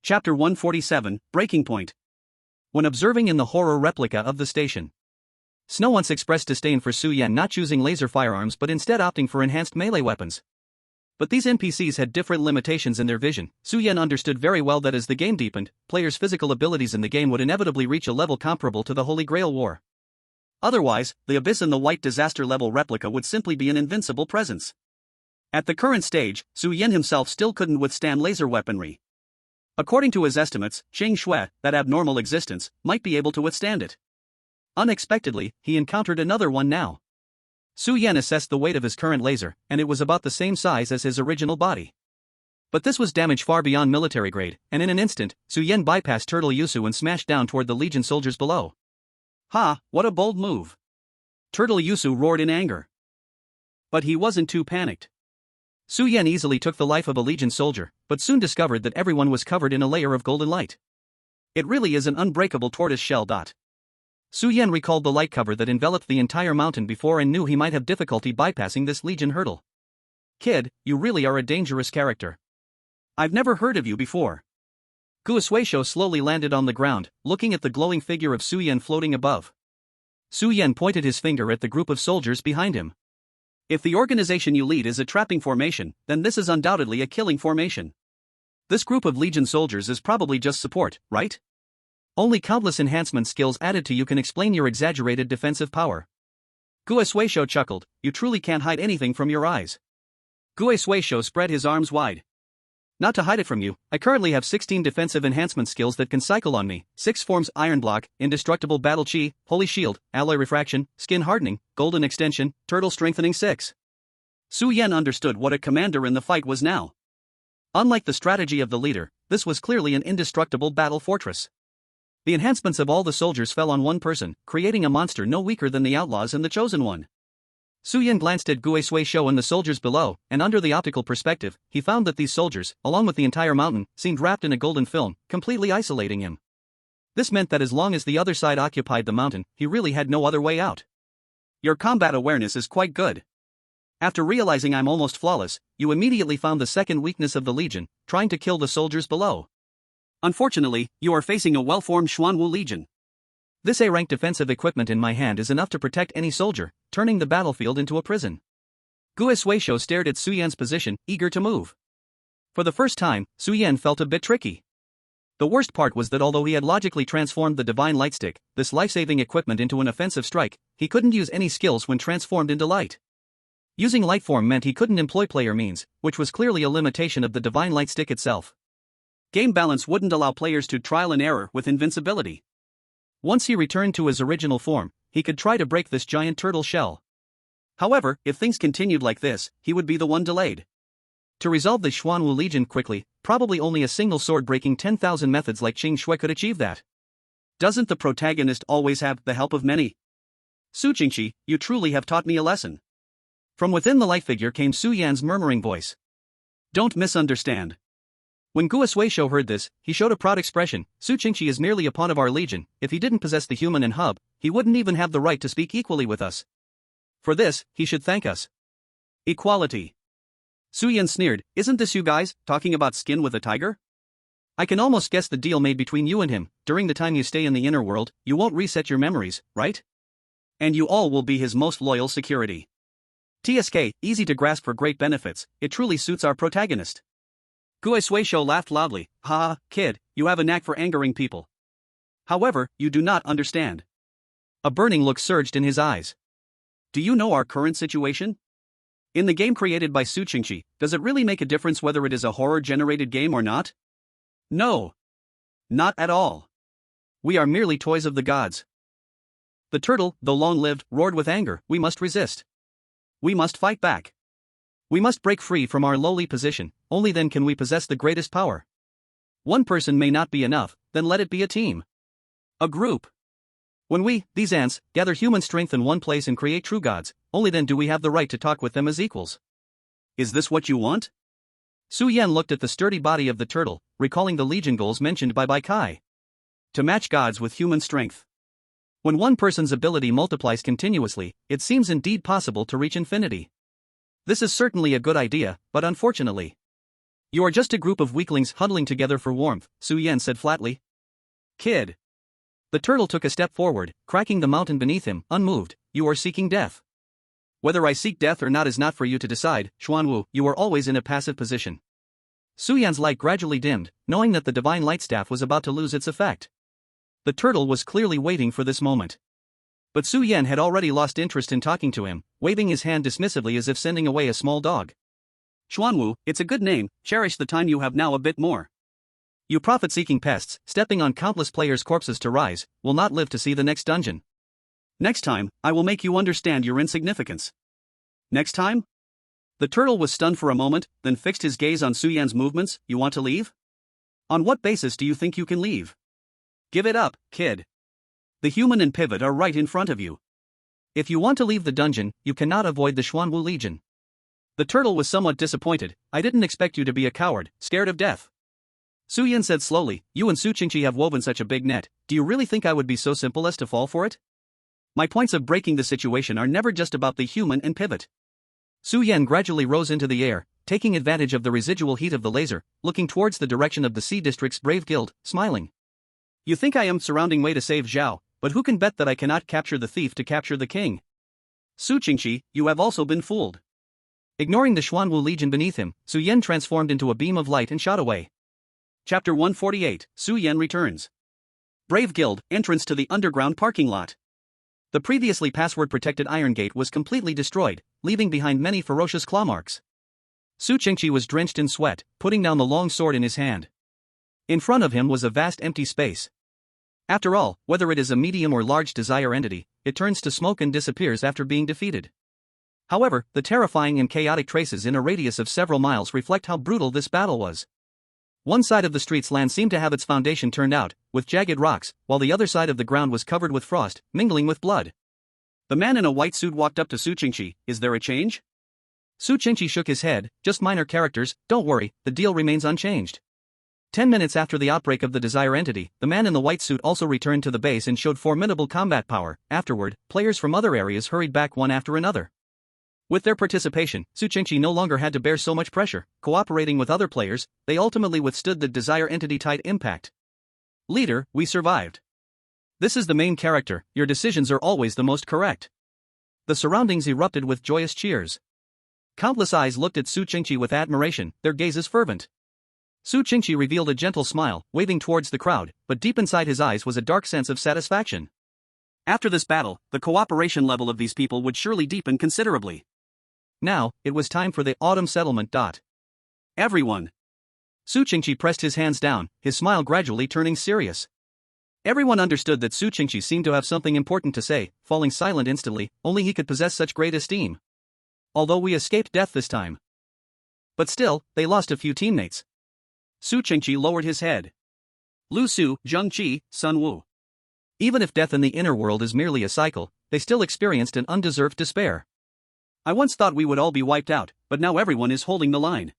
Chapter 147, Breaking Point. When observing in the horror replica of the station, Snow once expressed disdain for Su Yan not choosing laser firearms but instead opting for enhanced melee weapons. But these NPCs had different limitations in their vision. Su Yan understood very well that as the game deepened, players' physical abilities in the game would inevitably reach a level comparable to the Holy Grail War. Otherwise, the Abyss and the White Disaster level replica would simply be an invincible presence. At the current stage, Su Yan himself still couldn't withstand laser weaponry. According to his estimates, Cheng Shui, that abnormal existence, might be able to withstand it. Unexpectedly, he encountered another one now. Su Yan assessed the weight of his current laser, and it was about the same size as his original body. But this was damage far beyond military grade, and in an instant, Su Yan bypassed Turtle Yusu and smashed down toward the Legion soldiers below. Ha, what a bold move. Turtle Yusu roared in anger. But he wasn't too panicked. Su Yan easily took the life of a Legion soldier, but soon discovered that everyone was covered in a layer of golden light. It really is an unbreakable tortoise shell. Su Yan recalled the light cover that enveloped the entire mountain before and knew he might have difficulty bypassing this Legion hurdle. Kid, you really are a dangerous character. I've never heard of you before. Guosuisho slowly landed on the ground, looking at the glowing figure of Su Yan floating above. Su Yan pointed his finger at the group of soldiers behind him. If the organization you lead is a trapping formation, then this is undoubtedly a killing formation. This group of Legion soldiers is probably just support, right? Only countless enhancement skills added to you can explain your exaggerated defensive power. Guosuisho chuckled, you truly can't hide anything from your eyes. Guosuisho spread his arms wide. Not to hide it from you, I currently have 16 defensive enhancement skills that can cycle on me. 6 forms: Iron Block, Indestructible Battle Chi, Holy Shield, Alloy Refraction, Skin Hardening, Golden Extension, Turtle Strengthening 6. Su Yan understood what a commander in the fight was now. Unlike the strategy of the leader, this was clearly an indestructible battle fortress. The enhancements of all the soldiers fell on one person, creating a monster no weaker than the outlaws and the chosen one. Su Yan glanced at Gue Sui Shou and the soldiers below, and under the optical perspective, he found that these soldiers, along with the entire mountain, seemed wrapped in a golden film, completely isolating him. This meant that as long as the other side occupied the mountain, he really had no other way out. Your combat awareness is quite good. After realizing I'm almost flawless, you immediately found the second weakness of the Legion, trying to kill the soldiers below. Unfortunately, you are facing a well-formed Xuanwu Legion. This A-rank defensive equipment in my hand is enough to protect any soldier, turning the battlefield into a prison. Gue Sui Shou stared at Su Yan's position, eager to move. For the first time, Su Yan felt a bit tricky. The worst part was that although he had logically transformed the Divine Light Stick, this life-saving equipment, into an offensive strike, he couldn't use any skills when transformed into light. Using light form meant he couldn't employ player means, which was clearly a limitation of the Divine Light Stick itself. Game balance wouldn't allow players to trial and error with invincibility. Once he returned to his original form, he could try to break this giant turtle shell. However, if things continued like this, he would be the one delayed. To resolve the Xuanwu Legion quickly, probably only a single sword-breaking 10,000 methods like Qing Shui could achieve that. Doesn't the protagonist always have the help of many? Su Qingqi, you truly have taught me a lesson. From within the light figure came Su Yan's murmuring voice. Don't misunderstand. When Gue Sui Shou heard this, he showed a proud expression. Su Qingqi is merely a pawn of our legion. If he didn't possess the human and hub, he wouldn't even have the right to speak equally with us. For this, he should thank us. Equality. Su Yan sneered, isn't this you guys, talking about skin with a tiger? I can almost guess the deal made between you and him. During the time you stay in the inner world, you won't reset your memories, right? And you all will be his most loyal security. TSK, easy to grasp for great benefits, it truly suits our protagonist. Gue Sui Shou laughed loudly, haha, kid, you have a knack for angering people. However, you do not understand. A burning look surged in his eyes. Do you know our current situation? In the game created by Su Qingqi, does it really make a difference whether it is a horror-generated game or not? No. Not at all. We are merely toys of the gods. The turtle, though long-lived, roared with anger, we must resist. We must fight back. We must break free from our lowly position, only then can we possess the greatest power. One person may not be enough, then let it be a team. A group. When we, these ants, gather human strength in one place and create true gods, only then do we have the right to talk with them as equals. Is this what you want? Su Yan looked at the sturdy body of the turtle, recalling the legion goals mentioned by Bai Kai. To match gods with human strength. When one person's ability multiplies continuously, it seems indeed possible to reach infinity. This is certainly a good idea, but unfortunately, you are just a group of weaklings huddling together for warmth, Su Yan said flatly. Kid. The turtle took a step forward, cracking the mountain beneath him, unmoved. You are seeking death. Whether I seek death or not is not for you to decide, Xuanwu, you are always in a passive position. Su Yan's light gradually dimmed, knowing that the divine light staff was about to lose its effect. The turtle was clearly waiting for this moment. But Su Yan had already lost interest in talking to him, waving his hand dismissively as if sending away a small dog. Xuanwu, it's a good name, cherish the time you have now a bit more. You profit-seeking pests, stepping on countless players' corpses to rise, will not live to see the next dungeon. Next time, I will make you understand your insignificance. Next time? The turtle was stunned for a moment, then fixed his gaze on Su Yan's movements. You want to leave? On what basis do you think you can leave? Give it up, kid. The human and pivot are right in front of you. If you want to leave the dungeon, you cannot avoid the Xuanwu Legion. The turtle was somewhat disappointed. I didn't expect you to be a coward, scared of death. Su Yan said slowly, you and Su Qingqi have woven such a big net, do you really think I would be so simple as to fall for it? My points of breaking the situation are never just about the human and pivot. Su Yan gradually rose into the air, taking advantage of the residual heat of the laser, looking towards the direction of the Sea District's brave guild, smiling. You think I am surrounding way to save Zhao, but who can bet that I cannot capture the thief to capture the king? Su Qingqi, you have also been fooled. Ignoring the Xuanwu Legion beneath him, Su Yan transformed into a beam of light and shot away. Chapter 148, Su Yan returns. Brave Guild, entrance to the underground parking lot. The previously password-protected iron gate was completely destroyed, leaving behind many ferocious claw marks. Su Qingqi was drenched in sweat, putting down the long sword in his hand. In front of him was a vast empty space. After all, whether it is a medium or large desire entity, it turns to smoke and disappears after being defeated. However, the terrifying and chaotic traces in a radius of several miles reflect how brutal this battle was. One side of the street's land seemed to have its foundation turned out, with jagged rocks, while the other side of the ground was covered with frost, mingling with blood. The man in a white suit walked up to Su Qingqi. Is there a change? Su Qingqi shook his head. Just minor characters, don't worry, the deal remains unchanged. 10 minutes after the outbreak of the Desire entity, the man in the white suit also returned to the base and showed formidable combat power. Afterward, players from other areas hurried back one after another. With their participation, Su Qingqi no longer had to bear so much pressure. Cooperating with other players, they ultimately withstood the Desire entity tide impact. Leader, we survived. This is the main character, your decisions are always the most correct. The surroundings erupted with joyous cheers. Countless eyes looked at Su Qingqi with admiration, their gazes fervent. Su Qingqi revealed a gentle smile, waving towards the crowd, but deep inside his eyes was a dark sense of satisfaction. After this battle, the cooperation level of these people would surely deepen considerably. Now, it was time for the autumn settlement. Everyone. Su Qingqi pressed his hands down, his smile gradually turning serious. Everyone understood that Su Qingqi seemed to have something important to say, falling silent instantly. Only he could possess such great esteem. Although we escaped death this time. But still, they lost a few teammates. Su Qingqi lowered his head. Lu Su, Zheng Qi, Sun Wu. Even if death in the inner world is merely a cycle, they still experienced an undeserved despair. I once thought we would all be wiped out, but now everyone is holding the line.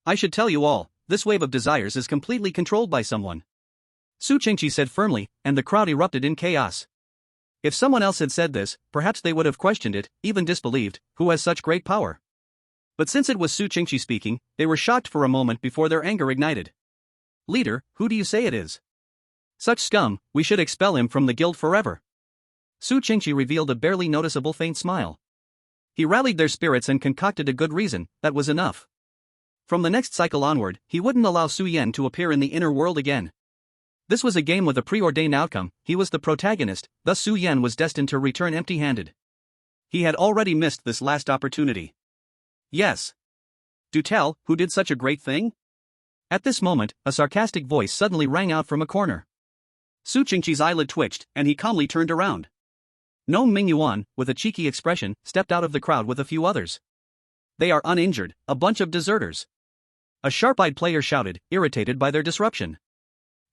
I should tell you all, this wave of desires is completely controlled by someone. Su Qingqi said firmly, and the crowd erupted in chaos. If someone else had said this, perhaps they would have questioned it, even disbelieved. Who has such great power? But since it was Su Qingqi speaking, they were shocked for a moment before their anger ignited. Leader, who do you say it is? Such scum, we should expel him from the guild forever. Su Qingqi revealed a barely noticeable faint smile. He rallied their spirits and concocted a good reason. That was enough. From the next cycle onward, he wouldn't allow Su Yan to appear in the inner world again. This was a game with a preordained outcome. He was the protagonist, thus Su Yan was destined to return empty-handed. He had already missed this last opportunity. Yes. Do tell, who did such a great thing? At this moment, a sarcastic voice suddenly rang out from a corner. Su Qingqi's eyelid twitched, and he calmly turned around. Gnome Mingyuan, with a cheeky expression, stepped out of the crowd with a few others. They are uninjured, a bunch of deserters. A sharp-eyed player shouted, irritated by their disruption.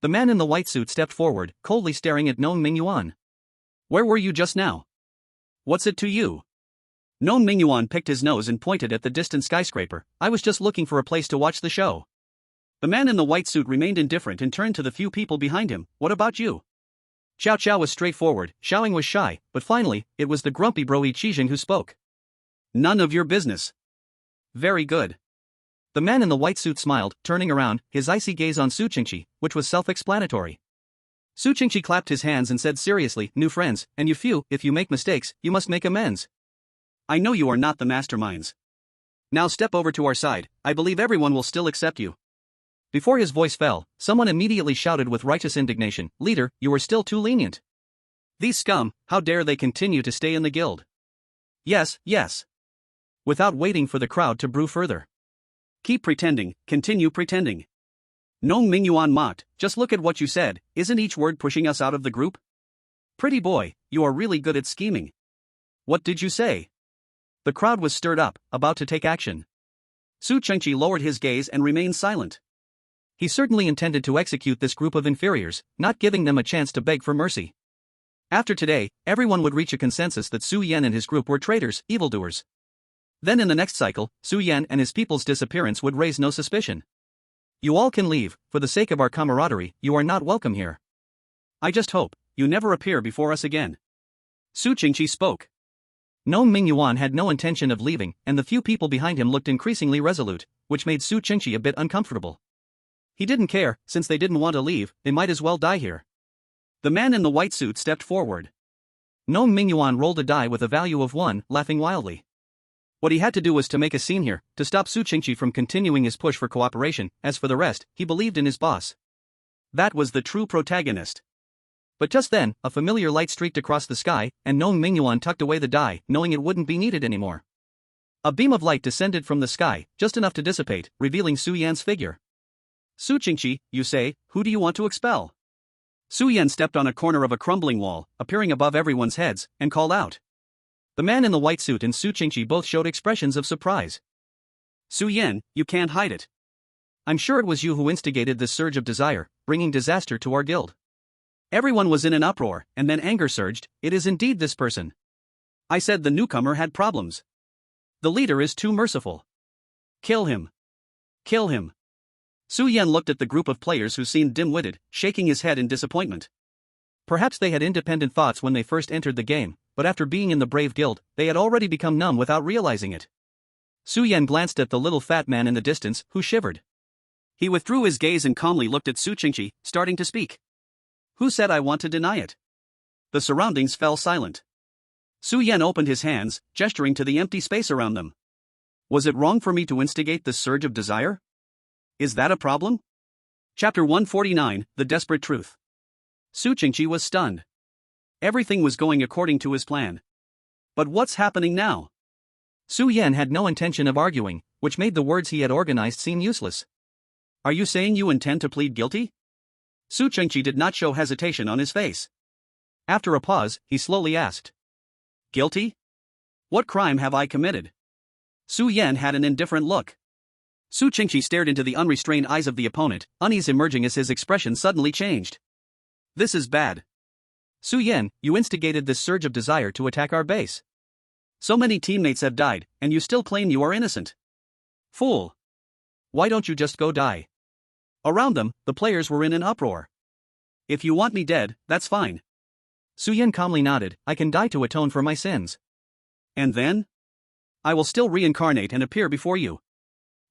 The man in the white suit stepped forward, coldly staring at Gnome Mingyuan. Where were you just now? What's it to you? Gnome Mingyuan picked his nose and pointed at the distant skyscraper. I was just looking for a place to watch the show. The man in the white suit remained indifferent and turned to the few people behind him. What about you? Xiao Xiao was straightforward, Xiaoying was shy, but finally, it was the grumpy Broyi Qijing who spoke. None of your business. Very good. The man in the white suit smiled, turning around, his icy gaze on Su Qingqi, which was self-explanatory. Su Qingqi clapped his hands and said seriously, new friends, and if you make mistakes, you must make amends. I know you are not the masterminds. Now step over to our side, I believe everyone will still accept you. Before his voice fell, someone immediately shouted with righteous indignation, Leader, you are still too lenient. These scum, how dare they continue to stay in the guild? Yes, yes. Without waiting for the crowd to brew further. Keep pretending, continue pretending. Gnome Mingyuan mocked, just look at what you said, isn't each word pushing us out of the group? Pretty boy, you are really good at scheming. What did you say? The crowd was stirred up, about to take action. Su Qingqi lowered his gaze and remained silent. He certainly intended to execute this group of inferiors, not giving them a chance to beg for mercy. After today, everyone would reach a consensus that Su Yan and his group were traitors, evildoers. Then in the next cycle, Su Yan and his people's disappearance would raise no suspicion. You all can leave, for the sake of our camaraderie, you are not welcome here. I just hope you never appear before us again. Su Qingqi spoke. Gnome Mingyuan had no intention of leaving, and the few people behind him looked increasingly resolute, which made Su Qingqi a bit uncomfortable. He didn't care, since they didn't want to leave, they might as well die here. The man in the white suit stepped forward. Gnome Mingyuan rolled a die with a value of 1, laughing wildly. What he had to do was to make a scene here, to stop Su Qingqi from continuing his push for cooperation. As for the rest, he believed in his boss. That was the true protagonist. But just then, a familiar light streaked across the sky, and Gnome Mingyuan tucked away the die, knowing it wouldn't be needed anymore. A beam of light descended from the sky, just enough to dissipate, revealing Su Yan's figure. Su Qingqi, you say, who do you want to expel? Su Yan stepped on a corner of a crumbling wall, appearing above everyone's heads, and called out. The man in the white suit and Su Qingqi both showed expressions of surprise. Su Yan, you can't hide it. I'm sure it was you who instigated this surge of desire, bringing disaster to our guild. Everyone was in an uproar, and then anger surged. It is indeed this person. I said the newcomer had problems. The leader is too merciful. Kill him. Kill him. Su Yan looked at the group of players who seemed dim-witted, shaking his head in disappointment. Perhaps they had independent thoughts when they first entered the game, but after being in the Brave Guild, they had already become numb without realizing it. Su Yan glanced at the little fat man in the distance, who shivered. He withdrew his gaze and calmly looked at Su Qingqi, starting to speak. Who said I want to deny it? The surroundings fell silent. Su Yan opened his hands, gesturing to the empty space around them. Was it wrong for me to instigate this surge of desire? Is that a problem? Chapter 149, The Desperate Truth. Su Qingqi was stunned. Everything was going according to his plan. But what's happening now? Su Yan had no intention of arguing, which made the words he had organized seem useless. Are you saying you intend to plead guilty? Su Qingqi did not show hesitation on his face. After a pause, he slowly asked. Guilty? What crime have I committed? Su Yan had an indifferent look. Su Qingqi stared into the unrestrained eyes of the opponent, unease emerging as his expression suddenly changed. This is bad. Su Yan, you instigated this surge of desire to attack our base. So many teammates have died, and you still claim you are innocent. Fool. Why don't you just go die? Around them, the players were in an uproar. If you want me dead, that's fine. Su Yan calmly nodded, I can die to atone for my sins. And then? I will still reincarnate and appear before you.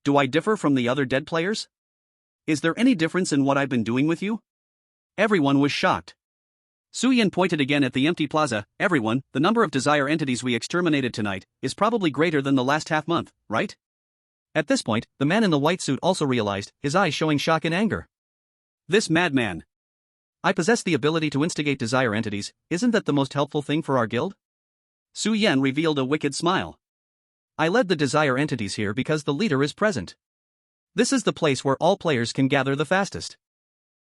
Do I differ from the other dead players? Is there any difference in what I've been doing with you? Everyone was shocked. Su Yan pointed again at the empty plaza. Everyone, the number of desire entities we exterminated tonight is probably greater than the last half month, right? At this point, the man in the white suit also realized, his eyes showing shock and anger. This madman. I possess the ability to instigate desire entities, isn't that the most helpful thing for our guild? Su Yan revealed a wicked smile. I led the desire entities here because the leader is present. This is the place where all players can gather the fastest.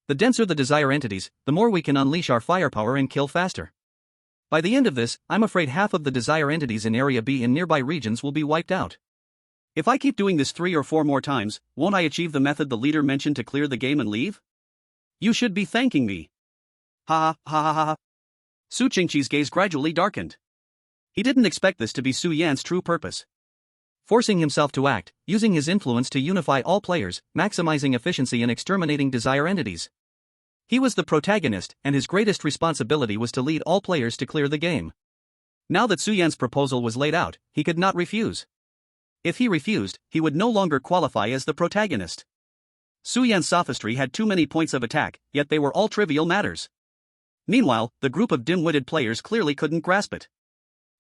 The denser the desire entities, the more we can unleash our firepower and kill faster. By the end of this, I'm afraid half of the desire entities in Area B and nearby regions will be wiped out. If I keep doing this 3 or 4 more times, won't I achieve the method the leader mentioned to clear the game and leave? You should be thanking me. Ha ha ha ha ha. Su Qingqi's gaze gradually darkened. He didn't expect this to be Su Yan's true purpose. Forcing himself to act, using his influence to unify all players, maximizing efficiency and exterminating desire entities. He was the protagonist, and his greatest responsibility was to lead all players to clear the game. Now that Su Yan's proposal was laid out, he could not refuse. If he refused, he would no longer qualify as the protagonist. Su Yan's sophistry had too many points of attack, yet they were all trivial matters. Meanwhile, the group of dim-witted players clearly couldn't grasp it.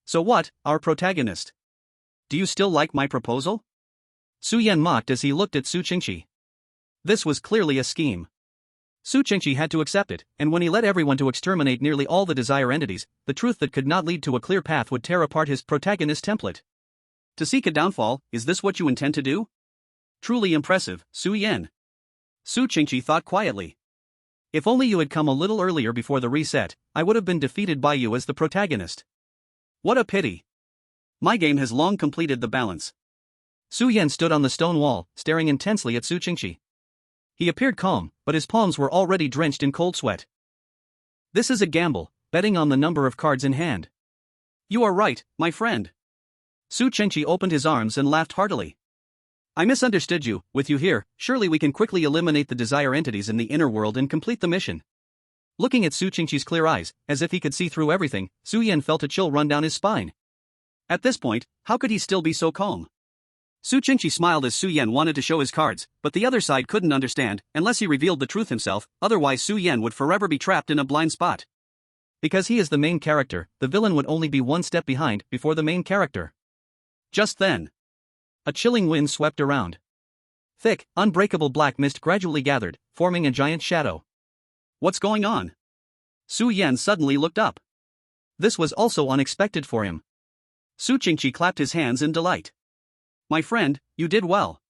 So what, our protagonist? Do you still like my proposal? Su Yan mocked as he looked at Su Qingqi. This was clearly a scheme. Su Qingqi had to accept it, and when he led everyone to exterminate nearly all the desire entities, the truth that could not lead to a clear path would tear apart his protagonist template. To seek a downfall, is this what you intend to do? Truly impressive, Su Yan. Su Qingqi thought quietly. If only you had come a little earlier before the reset, I would have been defeated by you as the protagonist. What a pity. My game has long completed the balance. Su Yan stood on the stone wall, staring intensely at Su Qingqi. He appeared calm, but his palms were already drenched in cold sweat. This is a gamble, betting on the number of cards in hand. You are right, my friend. Su Qingqi opened his arms and laughed heartily. I misunderstood you. With you here, surely we can quickly eliminate the desire entities in the inner world and complete the mission. Looking at Su Qingqi's clear eyes, as if he could see through everything, Su Yan felt a chill run down his spine. At this point, how could he still be so calm? Su Qingqi smiled as Su Yan wanted to show his cards, but the other side couldn't understand, unless he revealed the truth himself, otherwise Su Yan would forever be trapped in a blind spot. Because he is the main character, the villain would only be one step behind, before the main character. Just then, a chilling wind swept around. Thick, unbreakable black mist gradually gathered, forming a giant shadow. What's going on? Su Yan suddenly looked up. This was also unexpected for him. Su Qingqi clapped his hands in delight. My friend, you did well.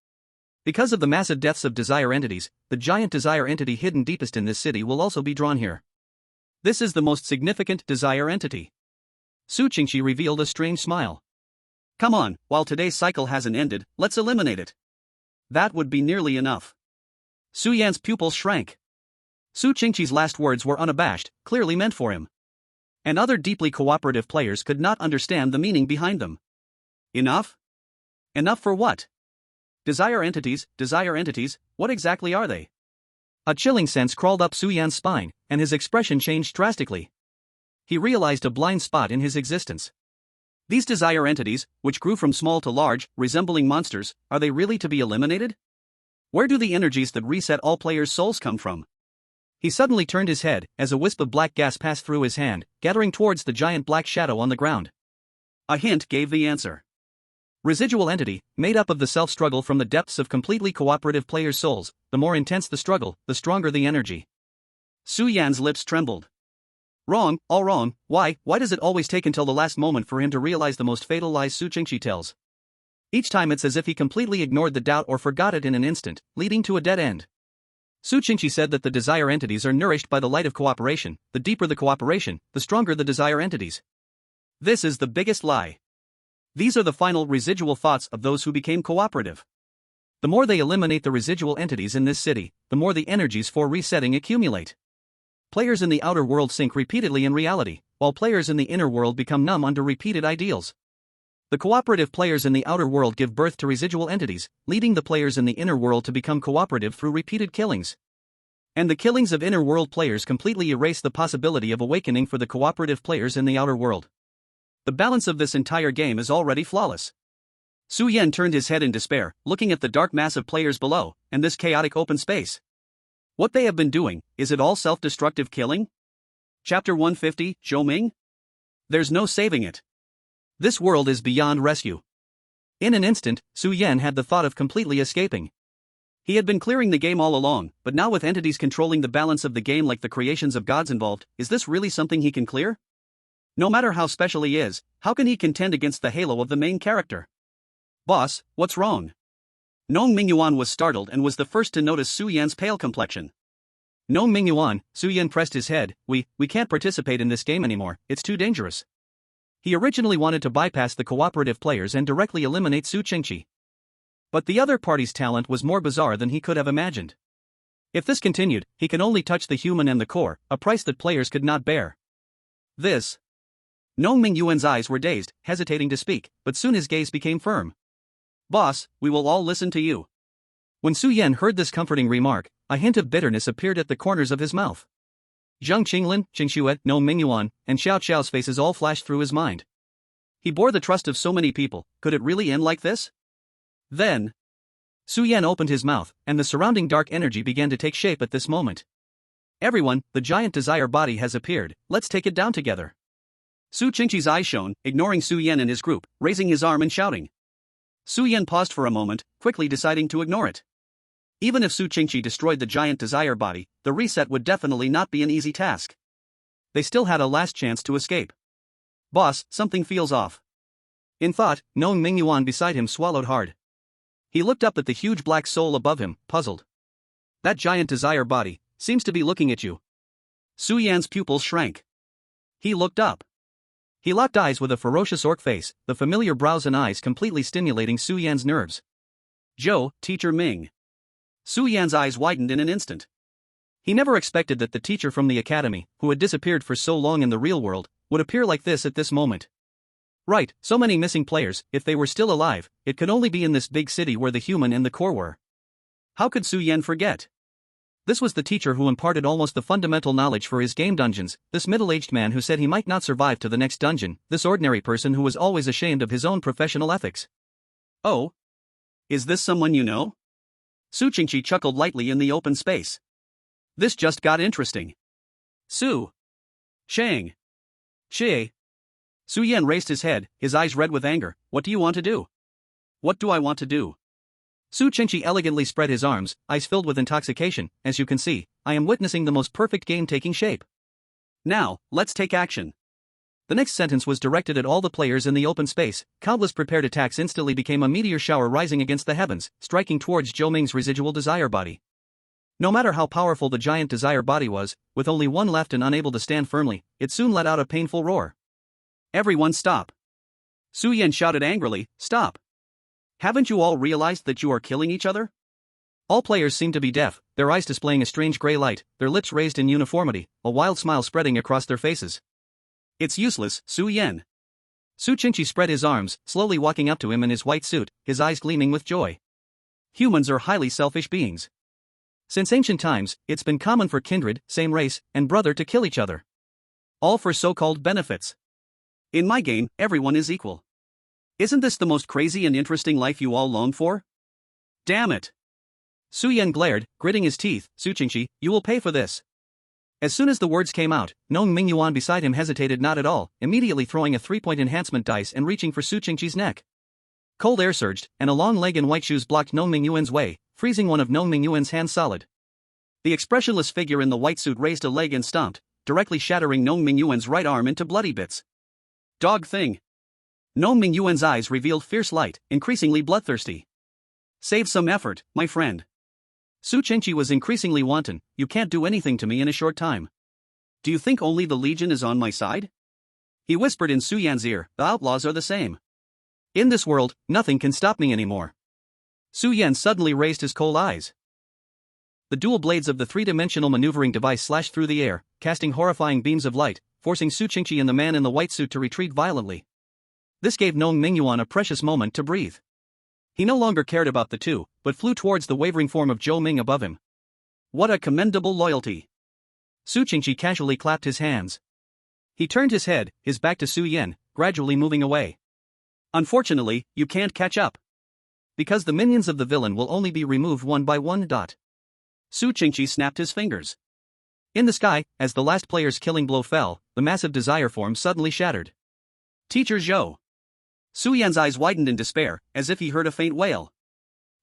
Because of the massive deaths of desire entities, the giant desire entity hidden deepest in this city will also be drawn here. This is the most significant desire entity. Su Qingqi revealed a strange smile. Come on, while today's cycle hasn't ended, let's eliminate it. That would be nearly enough. Su Yan's pupils shrank. Su Qingqi's last words were unabashed, clearly meant for him. And other deeply cooperative players could not understand the meaning behind them. Enough? Enough for what? Desire entities, what exactly are they? A chilling sense crawled up Su Yan's spine, and his expression changed drastically. He realized a blind spot in his existence. These desire entities, which grew from small to large, resembling monsters, are they really to be eliminated? Where do the energies that reset all players' souls come from? He suddenly turned his head, as a wisp of black gas passed through his hand, gathering towards the giant black shadow on the ground. A hint gave the answer. Residual entity, made up of the self-struggle from the depths of completely cooperative players' souls. The more intense the struggle, the stronger the energy. Su Yan's lips trembled. Wrong, all wrong. Why does it always take until the last moment for him to realize the most fatal lies Su Qingqi tells? Each time it's as if he completely ignored the doubt or forgot it in an instant, leading to a dead end. Su Qingqi said that the desire entities are nourished by the light of cooperation. The deeper the cooperation, the stronger the desire entities. This is the biggest lie. These are the final residual thoughts of those who became cooperative. The more they eliminate the residual entities in this city, the more the energies for resetting accumulate. Players in the outer world sink repeatedly in reality, while players in the inner world become numb under repeated ideals. The cooperative players in the outer world give birth to residual entities, leading the players in the inner world to become cooperative through repeated killings. And the killings of inner world players completely erase the possibility of awakening for the cooperative players in the outer world. The balance of this entire game is already flawless. Su Yan turned his head in despair, looking at the dark mass of players below, and this chaotic open space. What they have been doing, is it all self-destructive killing? Chapter 150, Zhou Ming? There's no saving it. This world is beyond rescue. In an instant, Su Yan had the thought of completely escaping. He had been clearing the game all along, but now with entities controlling the balance of the game like the creations of gods involved, is this really something he can clear? No matter how special he is, how can he contend against the halo of the main character? Boss, what's wrong? Nong Mingyuan was startled and was the first to notice Su Yan's pale complexion. Nong Mingyuan, Su Yan pressed his head. We can't participate in this game anymore, it's too dangerous. He originally wanted to bypass the cooperative players and directly eliminate Su Qingqi. But the other party's talent was more bizarre than he could have imagined. If this continued, he can only touch the human and the core, a price that players could not bear. This. Nong Mingyuan's eyes were dazed, hesitating to speak, but soon his gaze became firm. Boss, we will all listen to you. When Su Yan heard this comforting remark, a hint of bitterness appeared at the corners of his mouth. Zhang Qinglin, Qingxue, Nong Mingyuan, and Xiao Qiao's faces all flashed through his mind. He bore the trust of so many people, could it really end like this? Then, Su Yan opened his mouth, and the surrounding dark energy began to take shape at this moment. Everyone, the giant desire body has appeared, let's take it down together. Su Qingqi's eyes shone, ignoring Su Yan and his group, raising his arm and shouting. Su Yan paused for a moment, quickly deciding to ignore it. Even if Su Qingqi destroyed the giant desire body, the reset would definitely not be an easy task. They still had a last chance to escape. Boss, something feels off. In thought, Nong Mingyuan beside him swallowed hard. He looked up at the huge black soul above him, puzzled. That giant desire body seems to be looking at you. Su Yan's pupils shrank. He looked up. He locked eyes with a ferocious orc face, the familiar brows and eyes completely stimulating Su Yan's nerves. Zhou, Teacher Ming. Su Yan's eyes widened in an instant. He never expected that the teacher from the academy, who had disappeared for so long in the real world, would appear like this at this moment. Right, so many missing players, if they were still alive, it could only be in this big city where the human and the core were. How could Su Yan forget? This was the teacher who imparted almost the fundamental knowledge for his game dungeons, this middle-aged man who said he might not survive to the next dungeon, this ordinary person who was always ashamed of his own professional ethics. Oh? Is this someone you know? Su Qingqi chuckled lightly in the open space. This just got interesting. Su. Shang. Xie. Su Yan raised his head, his eyes red with anger. What do you want to do? What do I want to do? Su Qingqi elegantly spread his arms, eyes filled with intoxication. As you can see, I am witnessing the most perfect game taking shape. Now, let's take action. The next sentence was directed at all the players in the open space. Countless prepared attacks instantly became a meteor shower rising against the heavens, striking towards Zhou Ming's residual desire body. No matter how powerful the giant desire body was, with only one left and unable to stand firmly, it soon let out a painful roar. Everyone stop. Su Yan shouted angrily, stop. Haven't you all realized that you are killing each other? All players seemed to be deaf, their eyes displaying a strange gray light, their lips raised in uniformity, a wild smile spreading across their faces. It's useless, Su Yan. Su Qingqi spread his arms, slowly walking up to him in his white suit, his eyes gleaming with joy. Humans are highly selfish beings. Since ancient times, it's been common for kindred, same race, and brother to kill each other. All for so-called benefits. In my game, everyone is equal. Isn't this the most crazy and interesting life you all long for? Damn it! Su Yan glared, gritting his teeth. Su Qingqi, you will pay for this. As soon as the words came out, Nong Mingyuan beside him hesitated not at all, immediately throwing a 3-point enhancement dice and reaching for Su Qingqi's neck. Cold air surged, and a long leg and white shoes blocked Nong Mingyuan's way, freezing one of Nong Mingyuan's hands solid. The expressionless figure in the white suit raised a leg and stomped, directly shattering Nong Mingyuan's right arm into bloody bits. Dog thing! Nong Mingyuan's eyes revealed fierce light, increasingly bloodthirsty. Save some effort, my friend. Su Qingqi was increasingly wanton. You can't do anything to me in a short time. Do you think only the Legion is on my side? He whispered in Su Yan's ear, the outlaws are the same. In this world, nothing can stop me anymore. Su Yan suddenly raised his cold eyes. The dual blades of the three-dimensional maneuvering device slashed through the air, casting horrifying beams of light, forcing Su Qingqi and the man in the white suit to retreat violently. This gave Nong Mingyuan a precious moment to breathe. He no longer cared about the two, but flew towards the wavering form of Zhou Ming above him. What a commendable loyalty! Su Qingqi casually clapped his hands. He turned his head, his back to Su Yan, gradually moving away. Unfortunately, you can't catch up. Because the minions of the villain will only be removed one by one. Su Qingqi snapped his fingers. In the sky, as the last player's killing blow fell, the massive desire form suddenly shattered. Teacher Zhou. Su Yan's eyes widened in despair, as if he heard a faint wail.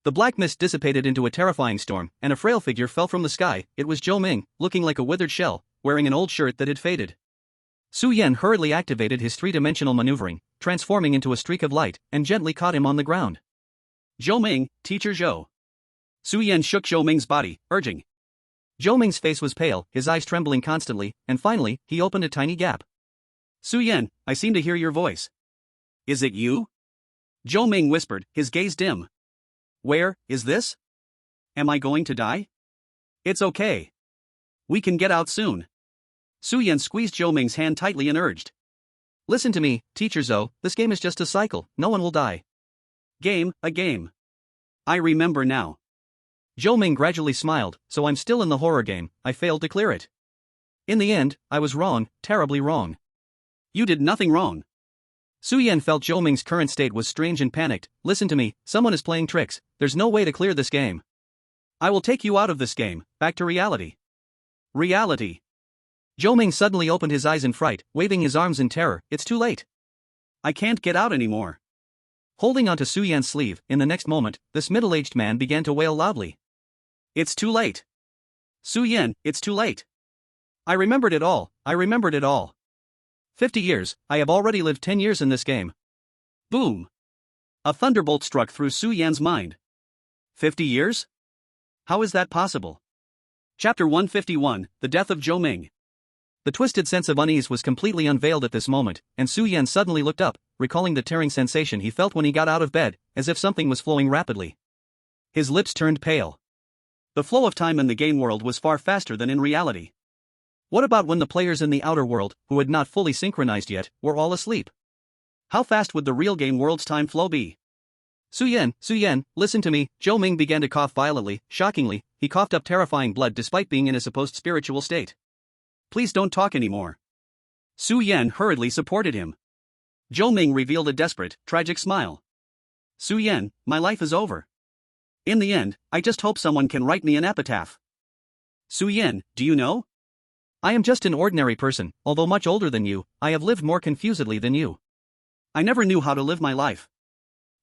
The black mist dissipated into a terrifying storm, and a frail figure fell from the sky. It was Zhou Ming, looking like a withered shell, wearing an old shirt that had faded. Su Yan hurriedly activated his three-dimensional maneuvering, transforming into a streak of light, and gently caught him on the ground. Zhou Ming, Teacher Zhou. Su Yan shook Zhou Ming's body, urging. Zhou Ming's face was pale, his eyes trembling constantly, and finally, he opened a tiny gap. Su Yan, I seem to hear your voice. Is it you? Zhou Ming whispered, his gaze dim. Where is this? Am I going to die? It's okay. We can get out soon. Su Yan squeezed Zhou Ming's hand tightly and urged. Listen to me, Teacher Zhou, this game is just a cycle, no one will die. Game, a game. I remember now. Zhou Ming gradually smiled, so I'm still in the horror game, I failed to clear it. In the end, I was wrong, terribly wrong. You did nothing wrong. Su Yan felt Zhou Ming's current state was strange and panicked. Listen to me, someone is playing tricks, there's no way to clear this game. I will take you out of this game, back to reality. Reality. Zhou Ming suddenly opened his eyes in fright, waving his arms in terror. It's too late. I can't get out anymore. Holding onto Su Yan's sleeve, in the next moment, this middle-aged man began to wail loudly. It's too late. Su Yan, it's too late. I remembered it all, I remembered it all. 50 years, I have already lived 10 years in this game. Boom. A thunderbolt struck through Su Yan's mind. 50 years? How is that possible? Chapter 151, The Death of Zhou Ming. The twisted sense of unease was completely unveiled at this moment, and Su Yan suddenly looked up, recalling the tearing sensation he felt when he got out of bed, as if something was flowing rapidly. His lips turned pale. The flow of time in the game world was far faster than in reality. What about when the players in the outer world, who had not fully synchronized yet, were all asleep? How fast would the real game world's time flow be? Su Yan, listen to me. Zhou Ming began to cough violently. Shockingly, he coughed up terrifying blood despite being in a supposed spiritual state. Please don't talk anymore. Su Yan hurriedly supported him. Zhou Ming revealed a desperate, tragic smile. Su Yan, my life is over. In the end, I just hope someone can write me an epitaph. Su Yan, do you know? I am just an ordinary person, although much older than you, I have lived more confusedly than you. I never knew how to live my life.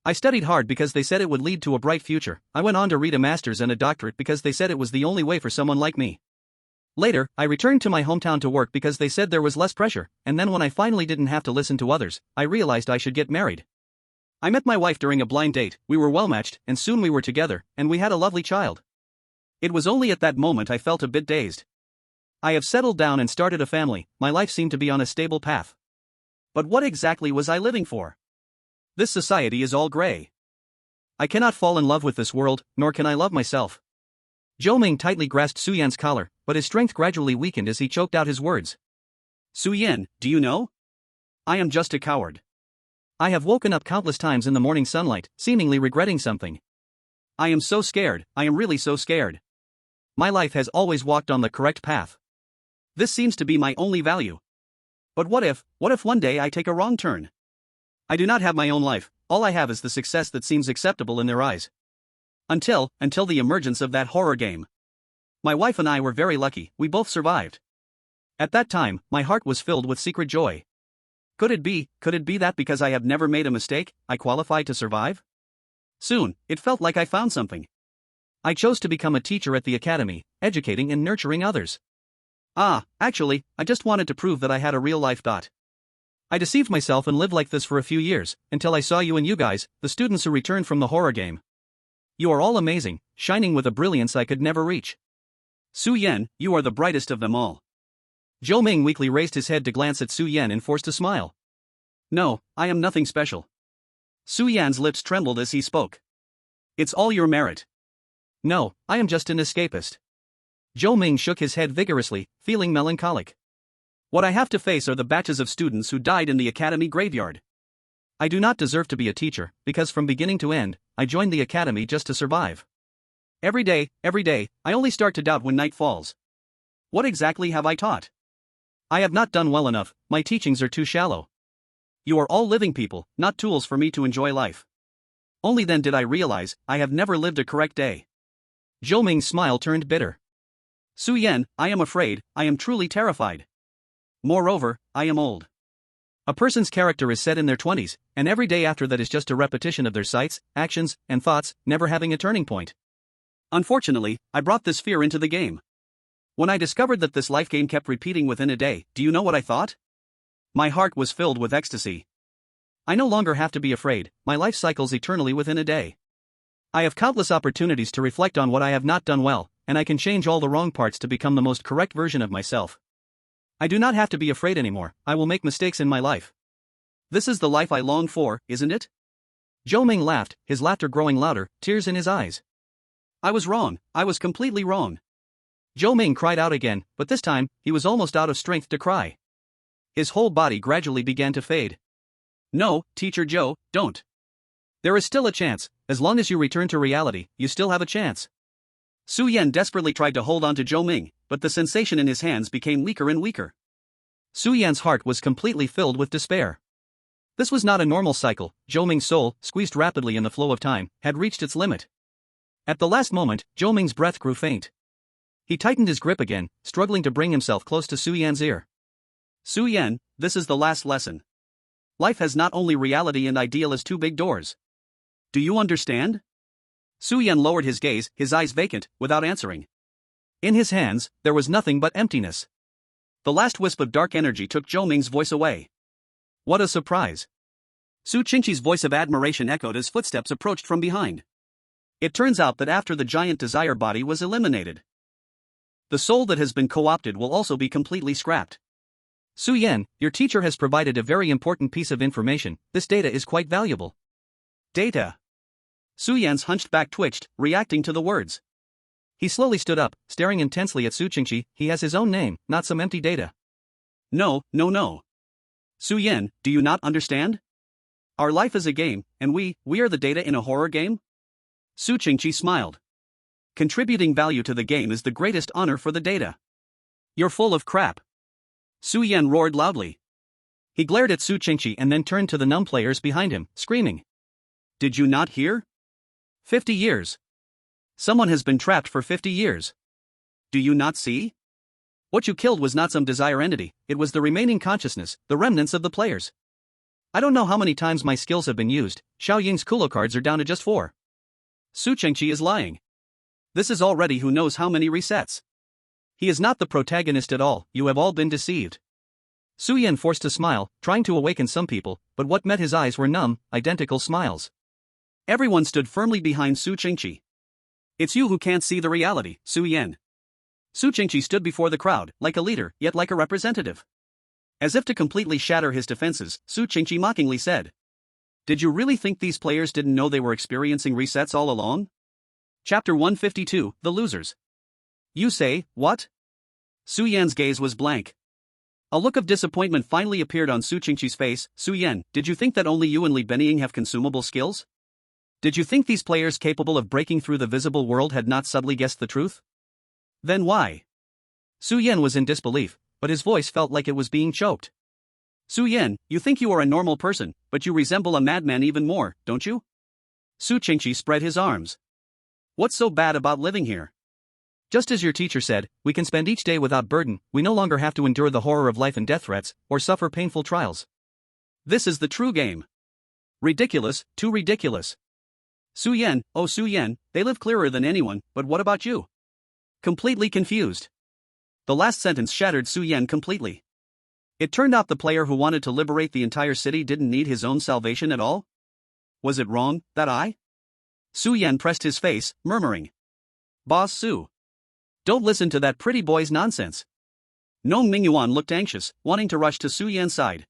I studied hard because they said it would lead to a bright future. I went on to read a master's and a doctorate because they said it was the only way for someone like me. Later, I returned to my hometown to work because they said there was less pressure, and then when I finally didn't have to listen to others, I realized I should get married. I met my wife during a blind date, we were well matched, and soon we were together, and we had a lovely child. It was only at that moment I felt a bit dazed. I have settled down and started a family, my life seemed to be on a stable path. But what exactly was I living for? This society is all gray. I cannot fall in love with this world, nor can I love myself. Zhou Ming tightly grasped Su Yan's collar, but his strength gradually weakened as he choked out his words. Su Yan, do you know? I am just a coward. I have woken up countless times in the morning sunlight, seemingly regretting something. I am so scared, I am really so scared. My life has always walked on the correct path. This seems to be my only value. But what if one day I take a wrong turn? I do not have my own life, all I have is the success that seems acceptable in their eyes. Until the emergence of that horror game. My wife and I were very lucky, we both survived. At that time, my heart was filled with secret joy. Could it be that because I have never made a mistake, I qualified to survive? Soon, it felt like I found something. I chose to become a teacher at the academy, educating and nurturing others. Actually, I just wanted to prove that I had a real-life thought. I deceived myself and lived like this for a few years, until I saw you and you guys, the students who returned from the horror game. You are all amazing, shining with a brilliance I could never reach. Su Yan, you are the brightest of them all. Zhou Ming weakly raised his head to glance at Su Yan and forced a smile. No, I am nothing special. Su Yan's lips trembled as he spoke. It's all your merit. No, I am just an escapist. Zhou Ming shook his head vigorously, feeling melancholic. What I have to face are the batches of students who died in the academy graveyard. I do not deserve to be a teacher, because from beginning to end, I joined the academy just to survive. Every day, I only start to doubt when night falls. What exactly have I taught? I have not done well enough, my teachings are too shallow. You are all living people, not tools for me to enjoy life. Only then did I realize, I have never lived a correct day. Zhou Ming's smile turned bitter. Su Yan, I am afraid, I am truly terrified. Moreover, I am old. A person's character is set in their 20s, and every day after that is just a repetition of their sights, actions, and thoughts, never having a turning point. Unfortunately, I brought this fear into the game. When I discovered that this life game kept repeating within a day, do you know what I thought? My heart was filled with ecstasy. I no longer have to be afraid, my life cycles eternally within a day. I have countless opportunities to reflect on what I have not done well, and I can change all the wrong parts to become the most correct version of myself. I do not have to be afraid anymore, I will make mistakes in my life. This is the life I long for, isn't it? Zhou Ming laughed, his laughter growing louder, tears in his eyes. I was wrong, I was completely wrong. Zhou Ming cried out again, but this time, he was almost out of strength to cry. His whole body gradually began to fade. No, Teacher Zhou, don't. There is still a chance, as long as you return to reality, you still have a chance. Su Yan desperately tried to hold on to Zhou Ming, but the sensation in his hands became weaker and weaker. Su Yan's heart was completely filled with despair. This was not a normal cycle, Zhou Ming's soul, squeezed rapidly in the flow of time, had reached its limit. At the last moment, Zhou Ming's breath grew faint. He tightened his grip again, struggling to bring himself close to Su Yan's ear. Su Yan, this is the last lesson. Life has not only reality and ideal as two big doors. Do you understand? Su Yan lowered his gaze, his eyes vacant, without answering. In his hands, there was nothing but emptiness. The last wisp of dark energy took Zhou Ming's voice away. What a surprise! Su Qingqi's voice of admiration echoed as footsteps approached from behind. It turns out that after the giant desire body was eliminated, the soul that has been co-opted will also be completely scrapped. Su Yan, your teacher has provided a very important piece of information, this data is quite valuable. Data? Su Yan's hunched back twitched, reacting to the words. He slowly stood up, staring intensely at Su Qingqi. He has his own name, not some empty data. No. Su Yan, do you not understand? Our life is a game, and we are the data in a horror game? Su Qingqi smiled. Contributing value to the game is the greatest honor for the data. You're full of crap. Su Yan roared loudly. He glared at Su Qingqi and then turned to the numb players behind him, screaming. Did you not hear? 50 years. Someone has been trapped for 50 years. Do you not see? What you killed was not some desire entity, it was the remaining consciousness, the remnants of the players. I don't know how many times my skills have been used, Xiao Ying's Kulo cards are down to just 4. Su Qingqi is lying. This is already who knows how many resets. He is not the protagonist at all, you have all been deceived. Su Yan forced a smile, trying to awaken some people, but what met his eyes were numb, identical smiles. Everyone stood firmly behind Su Qingqi. It's you who can't see the reality, Su Yan. Su Qingqi stood before the crowd, like a leader, yet like a representative. As if to completely shatter his defenses, Su Qingqi mockingly said. Did you really think these players didn't know they were experiencing resets all along? Chapter 152, The Losers. You say, what? Su Yan's gaze was blank. A look of disappointment finally appeared on Su Qingqi's face. Su Yan, did you think that only you and Li Benying have consumable skills? Did you think these players capable of breaking through the visible world had not subtly guessed the truth? Then why? Su Yan was in disbelief, but his voice felt like it was being choked. Su Yan, you think you are a normal person, but you resemble a madman even more, don't you? Su Qingqi spread his arms. What's so bad about living here? Just as your teacher said, we can spend each day without burden, we no longer have to endure the horror of life and death threats, or suffer painful trials. This is the true game. Ridiculous, too ridiculous. Su Yan, oh Su Yan, they live clearer than anyone, but what about you? Completely confused. The last sentence shattered Su Yan completely. It turned out the player who wanted to liberate the entire city didn't need his own salvation at all? Was it wrong, that I? Su Yan pressed his face, murmuring. Boss Su. Don't listen to that pretty boy's nonsense. Nong Mingyuan looked anxious, wanting to rush to Su Yan's side.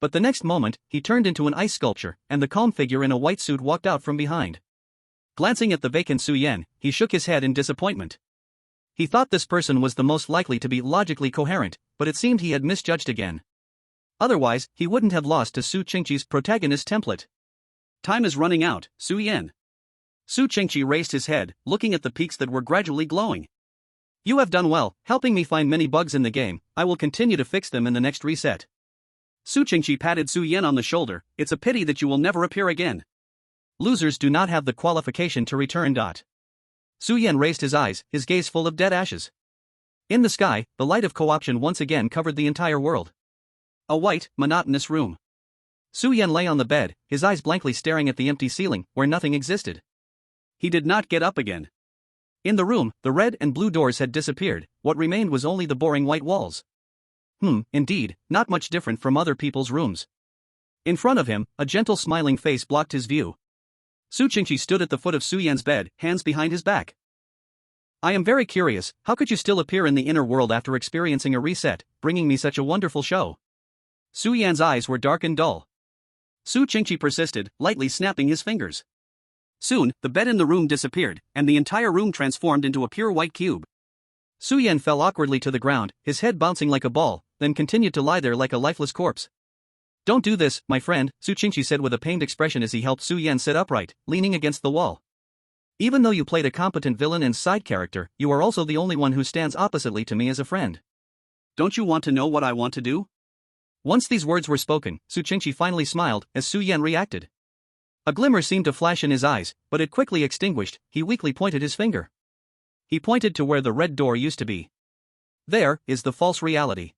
But the next moment, he turned into an ice sculpture, and the calm figure in a white suit walked out from behind. Glancing at the vacant Su Yan, he shook his head in disappointment. He thought this person was the most likely to be logically coherent, but it seemed he had misjudged again. Otherwise, he wouldn't have lost to Su Qingqi's protagonist template. Time is running out, Su Yan. Su Qingqi raised his head, looking at the peaks that were gradually glowing. You have done well, helping me find many bugs in the game. I will continue to fix them in the next reset. Su Qingqi patted Su Yan on the shoulder. It's a pity that you will never appear again. Losers do not have the qualification to return. Su Yan raised his eyes, his gaze full of dead ashes. In the sky, the light of co-option once again covered the entire world. A white, monotonous room. Su Yan lay on the bed, his eyes blankly staring at the empty ceiling, where nothing existed. He did not get up again. In the room, the red and blue doors had disappeared, what remained was only the boring white walls. Indeed, not much different from other people's rooms. In front of him, a gentle smiling face blocked his view. Su Qingqi stood at the foot of Su Yan's bed, hands behind his back. I am very curious, how could you still appear in the inner world after experiencing a reset, bringing me such a wonderful show? Su Yan's eyes were dark and dull. Su Qingqi persisted, lightly snapping his fingers. Soon, the bed in the room disappeared, and the entire room transformed into a pure white cube. Su Yan fell awkwardly to the ground, his head bouncing like a ball, then continued to lie there like a lifeless corpse. Don't do this, my friend, Su Qingqi said with a pained expression as he helped Su Yan sit upright, leaning against the wall. Even though you played a competent villain and side character, you are also the only one who stands oppositely to me as a friend. Don't you want to know what I want to do? Once these words were spoken, Su Qingqi finally smiled as Su Yan reacted. A glimmer seemed to flash in his eyes, but it quickly extinguished. He weakly pointed his finger. He pointed to where the red door used to be. There is the false reality.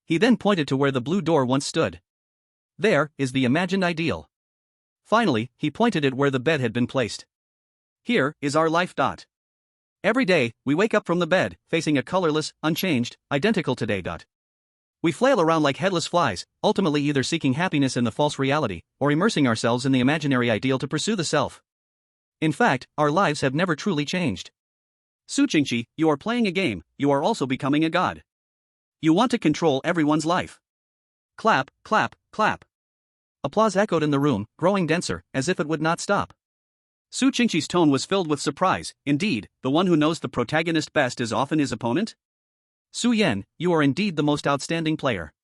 He then pointed to where the blue door once stood. There is the imagined ideal. Finally, he pointed at where the bed had been placed. Here is our life. Every day, we wake up from the bed, facing a colorless, unchanged, identical today. We flail around like headless flies, ultimately either seeking happiness in the false reality, or immersing ourselves in the imaginary ideal to pursue the self. In fact, our lives have never truly changed. Su Qingqi, you are playing a game, you are also becoming a god. You want to control everyone's life. Clap, clap, clap. Applause echoed in the room, growing denser, as if it would not stop. Su Qingqi's tone was filled with surprise. Indeed, the one who knows the protagonist best is often his opponent? Su Yan, you are indeed the most outstanding player.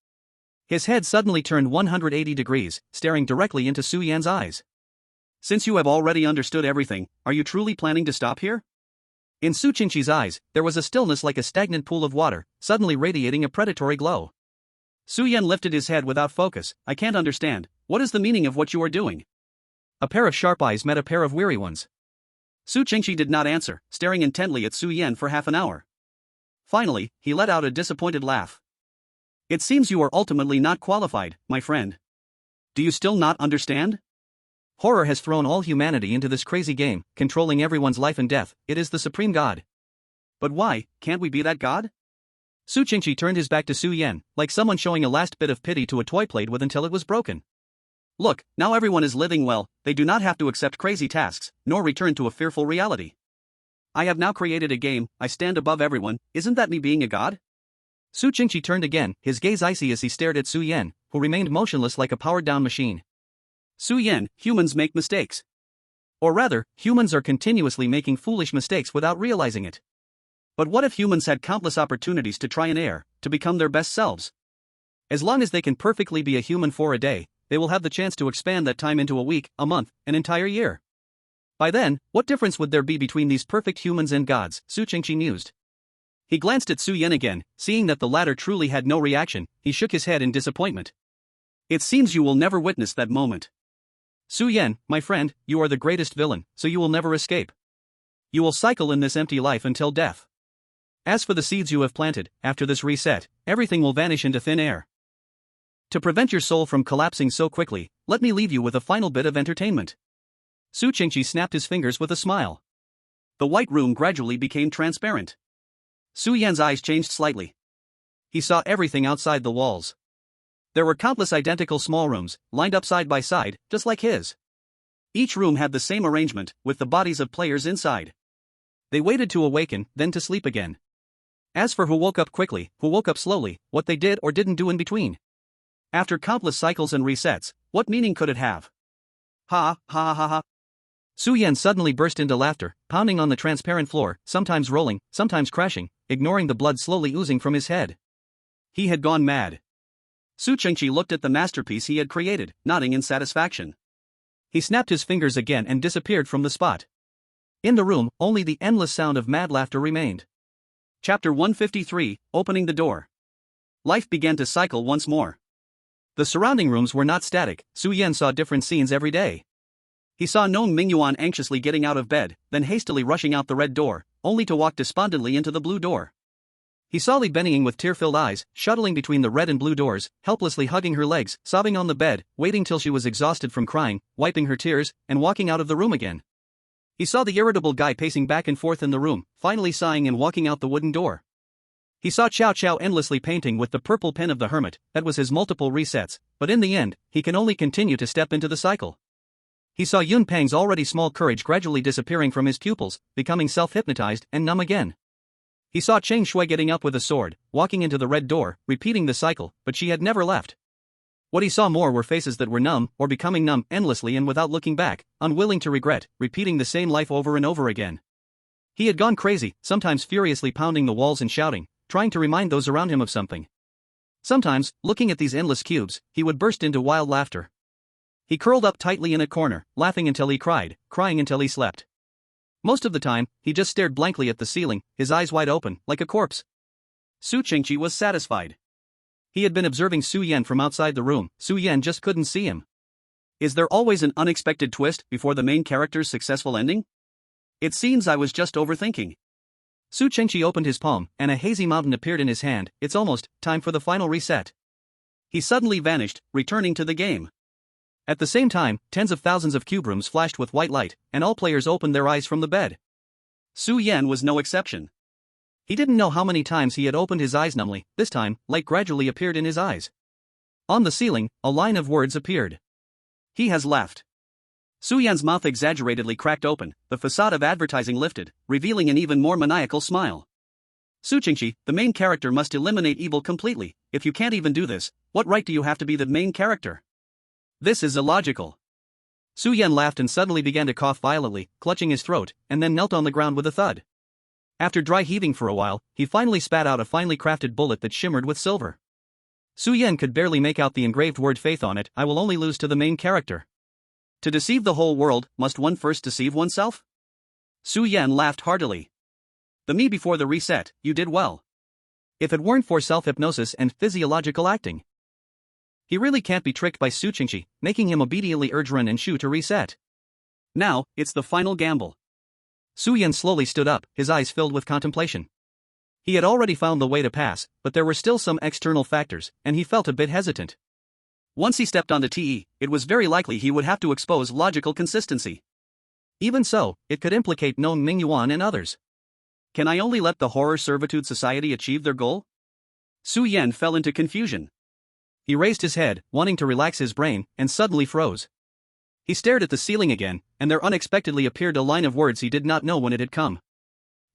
His head suddenly turned 180 degrees, staring directly into Su Yan's eyes. Since you have already understood everything, are you truly planning to stop here? In Su Qingqi's eyes, there was a stillness like a stagnant pool of water, suddenly radiating a predatory glow. Su Yan lifted his head without focus. I can't understand. What is the meaning of what you are doing? A pair of sharp eyes met a pair of weary ones. Su Qingqi did not answer, staring intently at Su Yan for half an hour. Finally, he let out a disappointed laugh. It seems you are ultimately not qualified, my friend. Do you still not understand? Horror has thrown all humanity into this crazy game, controlling everyone's life and death. It is the supreme god. But why, can't we be that god? Su Qingqi turned his back to Su Yan, like someone showing a last bit of pity to a toy played with until it was broken. Look, now everyone is living well, they do not have to accept crazy tasks, nor return to a fearful reality. I have now created a game, I stand above everyone, isn't that me being a god? Su Qingqi turned again, his gaze icy as he stared at Su Yan, who remained motionless like a powered-down machine. Su Yan, humans make mistakes. Or rather, humans are continuously making foolish mistakes without realizing it. But what if humans had countless opportunities to try and err, to become their best selves? As long as they can perfectly be a human for a day, they will have the chance to expand that time into a week, a month, an entire year. By then, what difference would there be between these perfect humans and gods? Su Qingqi mused. He glanced at Su Yan again, seeing that the latter truly had no reaction. He shook his head in disappointment. It seems you will never witness that moment. Su Yan, my friend, you are the greatest villain, so you will never escape. You will cycle in this empty life until death. As for the seeds you have planted, after this reset, everything will vanish into thin air. To prevent your soul from collapsing so quickly, let me leave you with a final bit of entertainment. Su Qingqi snapped his fingers with a smile. The white room gradually became transparent. Su Yan's eyes changed slightly. He saw everything outside the walls. There were countless identical small rooms, lined up side by side, just like his. Each room had the same arrangement, with the bodies of players inside. They waited to awaken, then to sleep again. As for who woke up quickly, who woke up slowly, what they did or didn't do in between. After countless cycles and resets, what meaning could it have? Ha ha ha ha. Su Yan suddenly burst into laughter, pounding on the transparent floor, sometimes rolling, sometimes crashing, ignoring the blood slowly oozing from his head. He had gone mad. Su Qingqi looked at the masterpiece he had created, nodding in satisfaction. He snapped his fingers again and disappeared from the spot. In the room, only the endless sound of mad laughter remained. Chapter 153, Opening the Door. Life began to cycle once more. The surrounding rooms were not static. Su Yan saw different scenes every day. He saw Nong Mingyuan anxiously getting out of bed, then hastily rushing out the red door, only to walk despondently into the blue door. He saw Li Benying with tear-filled eyes, shuttling between the red and blue doors, helplessly hugging her legs, sobbing on the bed, waiting till she was exhausted from crying, wiping her tears, and walking out of the room again. He saw the irritable guy pacing back and forth in the room, finally sighing and walking out the wooden door. He saw Chow Chow endlessly painting with the purple pen of the hermit. That was his multiple resets, but in the end, he can only continue to step into the cycle. He saw Yun Peng's already small courage gradually disappearing from his pupils, becoming self-hypnotized and numb again. He saw Cheng Shui getting up with a sword, walking into the red door, repeating the cycle, but she had never left. What he saw more were faces that were numb, or becoming numb, endlessly and without looking back, unwilling to regret, repeating the same life over and over again. He had gone crazy, sometimes furiously pounding the walls and shouting, trying to remind those around him of something. Sometimes, looking at these endless cubes, he would burst into wild laughter. He curled up tightly in a corner, laughing until he cried, crying until he slept. Most of the time, he just stared blankly at the ceiling, his eyes wide open, like a corpse. Su Qingqi was satisfied. He had been observing Su Yan from outside the room. Su Yan just couldn't see him. Is there always an unexpected twist before the main character's successful ending? It seems I was just overthinking. Su Qingqi opened his palm, and a hazy mountain appeared in his hand. It's almost time for the final reset. He suddenly vanished, returning to the game. At the same time, tens of thousands of cube rooms flashed with white light, and all players opened their eyes from the bed. Su Yan was no exception. He didn't know how many times he had opened his eyes numbly. This time, light gradually appeared in his eyes. On the ceiling, a line of words appeared. He has left. Su Yan's mouth exaggeratedly cracked open, the facade of advertising lifted, revealing an even more maniacal smile. Su Qingqi, the main character must eliminate evil completely. If you can't even do this, what right do you have to be the main character? This is illogical. Su Yan laughed and suddenly began to cough violently, clutching his throat, and then knelt on the ground with a thud. After dry heaving for a while, he finally spat out a finely crafted bullet that shimmered with silver. Su Yan could barely make out the engraved word faith on it. I will only lose to the main character. To deceive the whole world, must one first deceive oneself? Su Yan laughed heartily. The me before the reset, you did well. If it weren't for self-hypnosis and physiological acting. He really can't be tricked by Su Qingqi, making him obediently urge Ren and Shu to reset. Now, it's the final gamble. Su Yan slowly stood up, his eyes filled with contemplation. He had already found the way to pass, but there were still some external factors, and he felt a bit hesitant. Once he stepped onto TE, it was very likely he would have to expose logical consistency. Even so, it could implicate Nong Mingyuan and others. Can I only let the Horror Servitude Society achieve their goal? Su Yan fell into confusion. He raised his head, wanting to relax his brain, and suddenly froze. He stared at the ceiling again, and there unexpectedly appeared a line of words he did not know when it had come.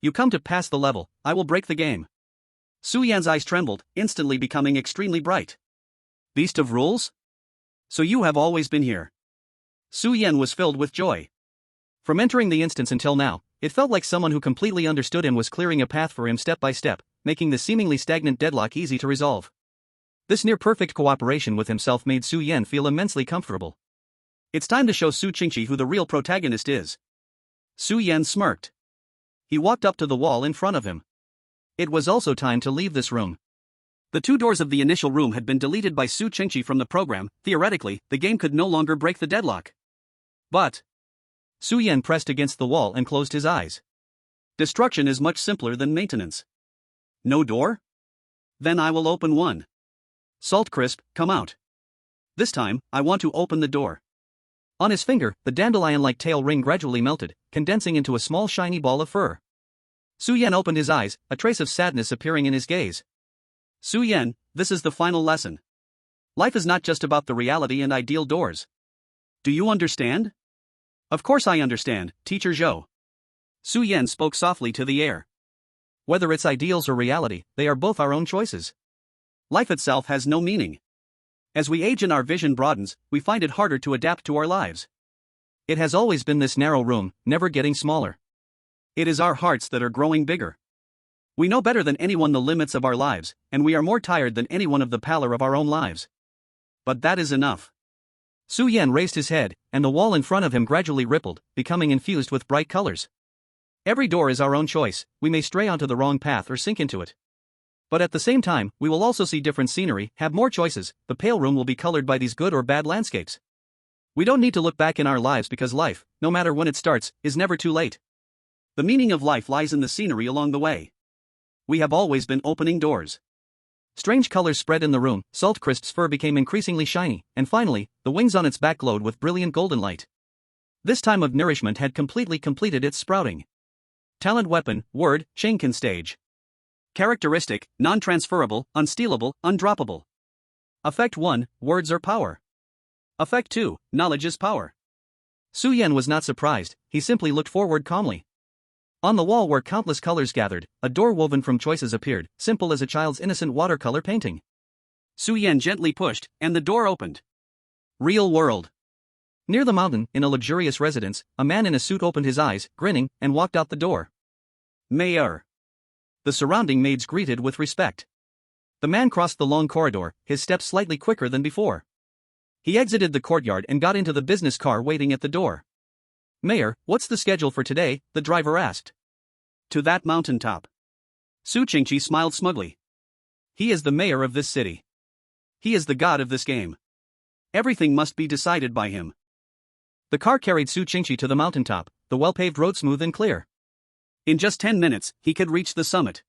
You come to pass the level, I will break the game. Su Yan's eyes trembled, instantly becoming extremely bright. Beast of rules? So you have always been here. Su Yan was filled with joy. From entering the instance until now, It felt like someone who completely understood him was clearing a path for him step by step, making the seemingly stagnant deadlock easy to resolve. This near-perfect cooperation with himself made Su Yan feel immensely comfortable. It's time to show Su Qingqi who the real protagonist is. Su Yan smirked. He walked up to the wall in front of him. It was also time to leave this room. The 2 doors of the initial room had been deleted by Su Qingqi from the program. Theoretically, the game could no longer break the deadlock. But Su Yan pressed against the wall and closed his eyes. Destruction is much simpler than maintenance. No door? Then I will open one. Salt Crisp, come out. This time, I want to open the door. On his finger, the dandelion-like tail ring gradually melted, condensing into a small shiny ball of fur. Su Yan opened his eyes, a trace of sadness appearing in his gaze. Su Yan, this is the final lesson. Life is not just about the reality and ideal doors. Do you understand? Of course I understand, Teacher Zhou. Su Yan spoke softly to the air. Whether it's ideals or reality, they are both our own choices. Life itself has no meaning. As we age and our vision broadens, we find it harder to adapt to our lives. It has always been this narrow room, never getting smaller. It is our hearts that are growing bigger. We know better than anyone the limits of our lives, and we are more tired than anyone of the pallor of our own lives. But that is enough. Su Yan raised his head, and the wall in front of him gradually rippled, becoming infused with bright colors. Every door is our own choice. We may stray onto the wrong path or sink into it. But at the same time, we will also see different scenery, have more choices. The pale room will be colored by these good or bad landscapes. We don't need to look back in our lives because life, no matter when it starts, is never too late. The meaning of life lies in the scenery along the way. We have always been opening doors. Strange colors spread in the room. Salt Crisp's fur became increasingly shiny, and finally, the wings on its back glowed with brilliant golden light. This time of nourishment had completed its sprouting. Talent weapon, word, Shenkin stage. Characteristic, non-transferable, unstealable, undroppable. Effect 1, words are power. Effect 2, knowledge is power. Su Yan was not surprised, he simply looked forward calmly. On the wall where countless colors gathered, a door woven from choices appeared, simple as a child's innocent watercolor painting. Su Yan gently pushed, and the door opened. Real world. Near the mountain, in a luxurious residence, a man in a suit opened his eyes, grinning, and walked out the door. Mayor. The surrounding maids greeted with respect. The man crossed the long corridor, his steps slightly quicker than before. He exited the courtyard and got into the business car waiting at the door. Mayor, what's the schedule for today? The driver asked. To that mountaintop. Su Qingqi smiled smugly. He is the mayor of this city. He is the god of this game. Everything must be decided by him. The car carried Su Qingqi to the mountaintop, the well-paved road smooth and clear. In just 10 minutes, he could reach the summit.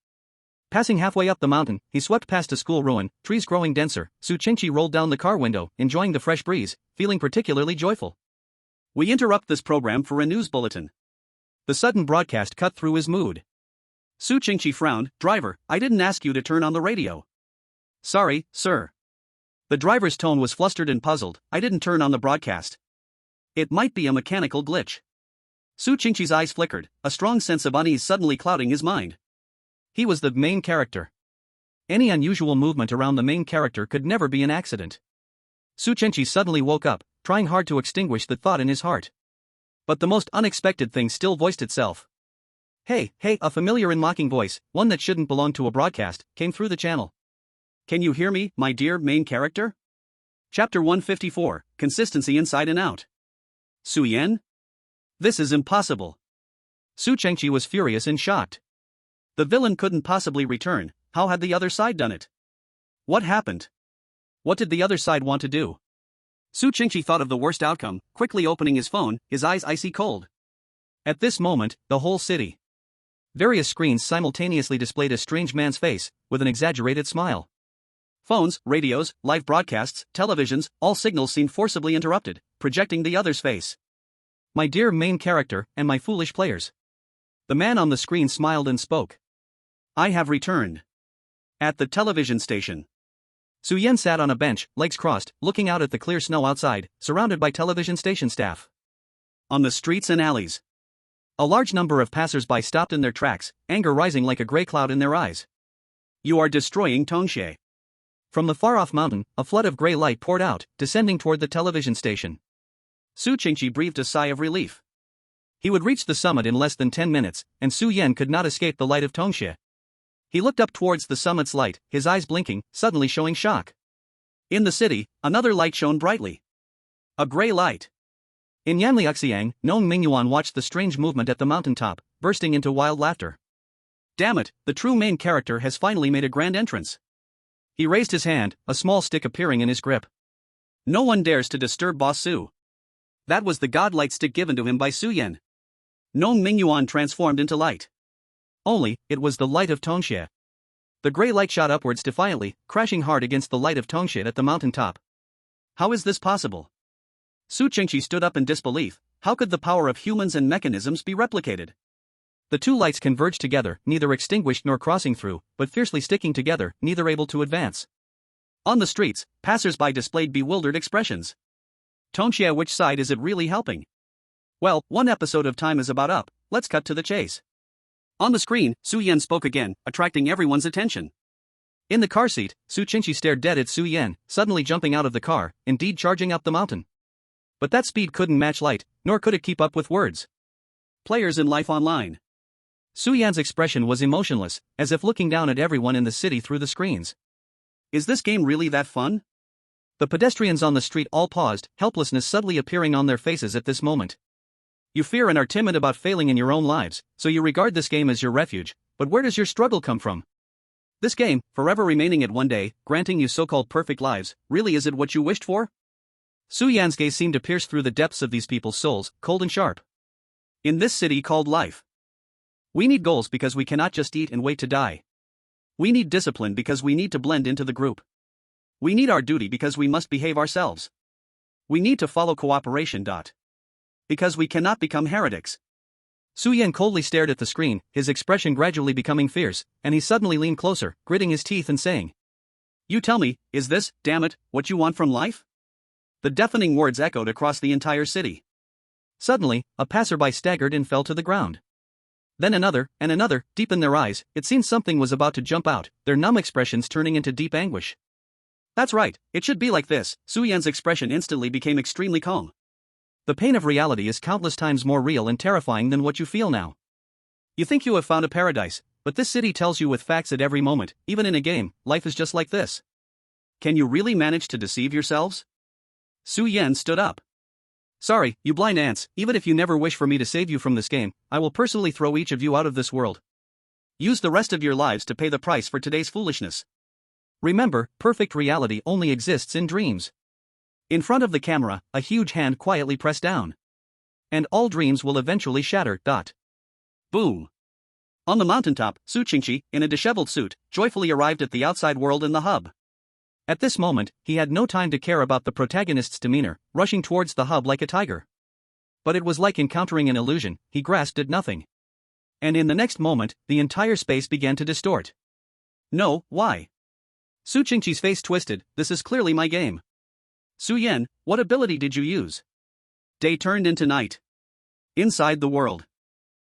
Passing halfway up the mountain, he swept past a school ruin, trees growing denser. Su Qingqi rolled down the car window, enjoying the fresh breeze, feeling particularly joyful. We interrupt this program for a news bulletin. The sudden broadcast cut through his mood. Su Qingqi frowned. Driver, I didn't ask you to turn on the radio. Sorry, sir. The driver's tone was flustered and puzzled. I didn't turn on the broadcast. It might be a mechanical glitch. Su Qingqi's eyes flickered, a strong sense of unease suddenly clouding his mind. He was the main character. Any unusual movement around the main character could never be an accident. Su Qingqi suddenly woke up, trying hard to extinguish the thought in his heart. But the most unexpected thing still voiced itself. Hey, a familiar and mocking voice, one that shouldn't belong to a broadcast, came through the channel. Can you hear me, my dear main character? Chapter 154, Consistency Inside and Out. Su Yan? This is impossible. Su Qingqi was furious and shocked. The villain couldn't possibly return. How had the other side done it? What happened? What did the other side want to do? Su Qingqi thought of the worst outcome, quickly opening his phone, his eyes icy cold. At this moment, the whole city. Various screens simultaneously displayed a strange man's face, with an exaggerated smile. Phones, radios, live broadcasts, televisions, all signals seemed forcibly interrupted, projecting the other's face. My dear main character, and my foolish players. The man on the screen smiled and spoke. I have returned. At the television station. Su Yan sat on a bench, legs crossed, looking out at the clear snow outside, surrounded by television station staff. On the streets and alleys, a large number of passers-by stopped in their tracks, anger rising like a gray cloud in their eyes. You are destroying Tongshe. From the far-off mountain, a flood of gray light poured out, descending toward the television station. Su Qingqi breathed a sigh of relief. He would reach the summit in less than 10 minutes, and Su Yan could not escape the light of Tongxie. He looked up towards the summit's light, his eyes blinking, suddenly showing shock. In the city, another light shone brightly. A gray light. In Yanliuxiang, Nong Mingyuan watched the strange movement at the mountaintop, bursting into wild laughter. Damn it, the true main character has finally made a grand entrance. He raised his hand, a small stick appearing in his grip. No one dares to disturb Boss Su. That was the godlight stick given to him by Su Yan. Nong Mingyuan transformed into light. Only, it was the light of Tongxie. The gray light shot upwards defiantly, crashing hard against the light of Tongxie at the mountaintop. How is this possible? Su Qingqi stood up in disbelief. How could the power of humans and mechanisms be replicated? The two lights converged together, neither extinguished nor crossing through, but fiercely sticking together, neither able to advance. On the streets, passers-by displayed bewildered expressions. Tongxie, which side is it really helping? Well, one episode of time is about up, let's cut to the chase. On the screen, Su Yan spoke again, attracting everyone's attention. In the car seat, Su Qingqi stared dead at Su Yan, suddenly jumping out of the car, indeed charging up the mountain. But that speed couldn't match light, nor could it keep up with words. Players in Life Online. Su Yan's expression was emotionless, as if looking down at everyone in the city through the screens. Is this game really that fun? The pedestrians on the street all paused, helplessness subtly appearing on their faces at this moment. You fear and are timid about failing in your own lives, so you regard this game as your refuge, but where does your struggle come from? This game, forever remaining at one day, granting you so-called perfect lives, really is it what you wished for? Su Yan's gaze seemed to pierce through the depths of these people's souls, cold and sharp. In this city called life, we need goals because we cannot just eat and wait to die. We need discipline because we need to blend into the group. We need our duty because we must behave ourselves. We need to follow cooperation. Because we cannot become heretics. Su Yan coldly stared at the screen, his expression gradually becoming fierce, and he suddenly leaned closer, gritting his teeth and saying, "You tell me, is this, damn it, what you want from life?" The deafening words echoed across the entire city. Suddenly, a passerby staggered and fell to the ground. Then another, and another, deep in their eyes, it seemed something was about to jump out, their numb expressions turning into deep anguish. That's right, it should be like this. Su Yan's expression instantly became extremely calm. The pain of reality is countless times more real and terrifying than what you feel now. You think you have found a paradise, but this city tells you with facts at every moment, even in a game, life is just like this. Can you really manage to deceive yourselves? Su Yan stood up. Sorry, you blind ants, even if you never wish for me to save you from this game, I will personally throw each of you out of this world. Use the rest of your lives to pay the price for today's foolishness. Remember, perfect reality only exists in dreams. In front of the camera, a huge hand quietly pressed down. And all dreams will eventually shatter. Boom. On the mountaintop, Su Qingqi, in a disheveled suit, joyfully arrived at the outside world in the hub. At this moment, he had no time to care about the protagonist's demeanor, rushing towards the hub like a tiger. But it was like encountering an illusion, he grasped at nothing. And in the next moment, the entire space began to distort. No, why? Su Qingqi's face twisted, this is clearly my game. Su Yan, what ability did you use? Day turned into night. Inside the world.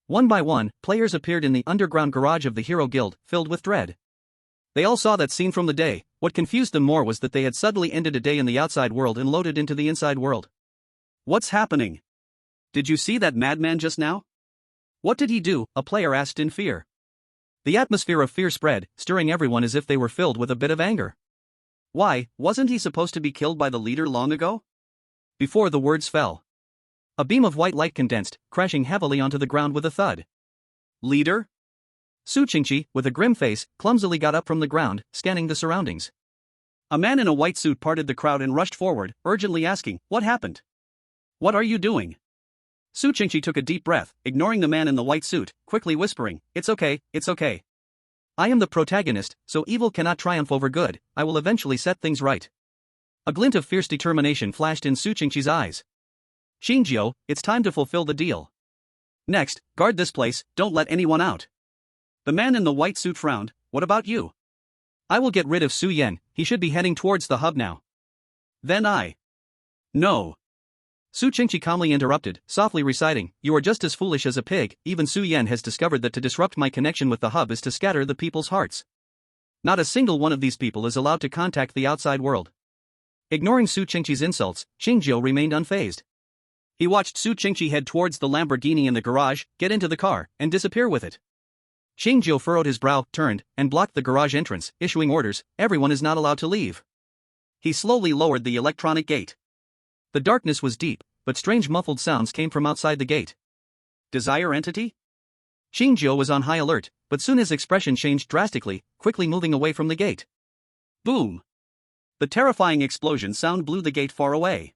One by one, players appeared in the underground garage of the Hero Guild, filled with dread. They all saw that scene from the day. What confused them more was that they had suddenly ended a day in the outside world and loaded into the inside world. What's happening? Did you see that madman just now? What did he do? A player asked in fear. The atmosphere of fear spread, stirring everyone as if they were filled with a bit of anger. Why, wasn't he supposed to be killed by the leader long ago? Before the words fell, a beam of white light condensed, crashing heavily onto the ground with a thud. Leader? Su Qingqi, with a grim face, clumsily got up from the ground, scanning the surroundings. A man in a white suit parted the crowd and rushed forward, urgently asking, "What happened? What are you doing?" Su Qingqi took a deep breath, ignoring the man in the white suit, quickly whispering, "It's okay, it's okay. I am the protagonist, so evil cannot triumph over good, I will eventually set things right." A glint of fierce determination flashed in Su Qingqi's eyes. "Xingjiu, it's time to fulfill the deal. Next, guard this place, don't let anyone out." The man in the white suit frowned, "What about you?" "I will get rid of Su Yan, he should be heading towards the hub now." "Then I." "No." Su Qingqi calmly interrupted, softly reciting, "You are just as foolish as a pig, even Su Yan has discovered that to disrupt my connection with the hub is to scatter the people's hearts. Not a single one of these people is allowed to contact the outside world." Ignoring Su Qingqi's insults, Xingjiu remained unfazed. He watched Su Qingqi head towards the Lamborghini in the garage, get into the car, and disappear with it. Qingzhou furrowed his brow, turned, and blocked the garage entrance, issuing orders, "Everyone is not allowed to leave." He slowly lowered the electronic gate. The darkness was deep, but strange muffled sounds came from outside the gate. Desire entity? Qingzhou was on high alert, but soon his expression changed drastically, quickly moving away from the gate. Boom! The terrifying explosion sound blew the gate far away.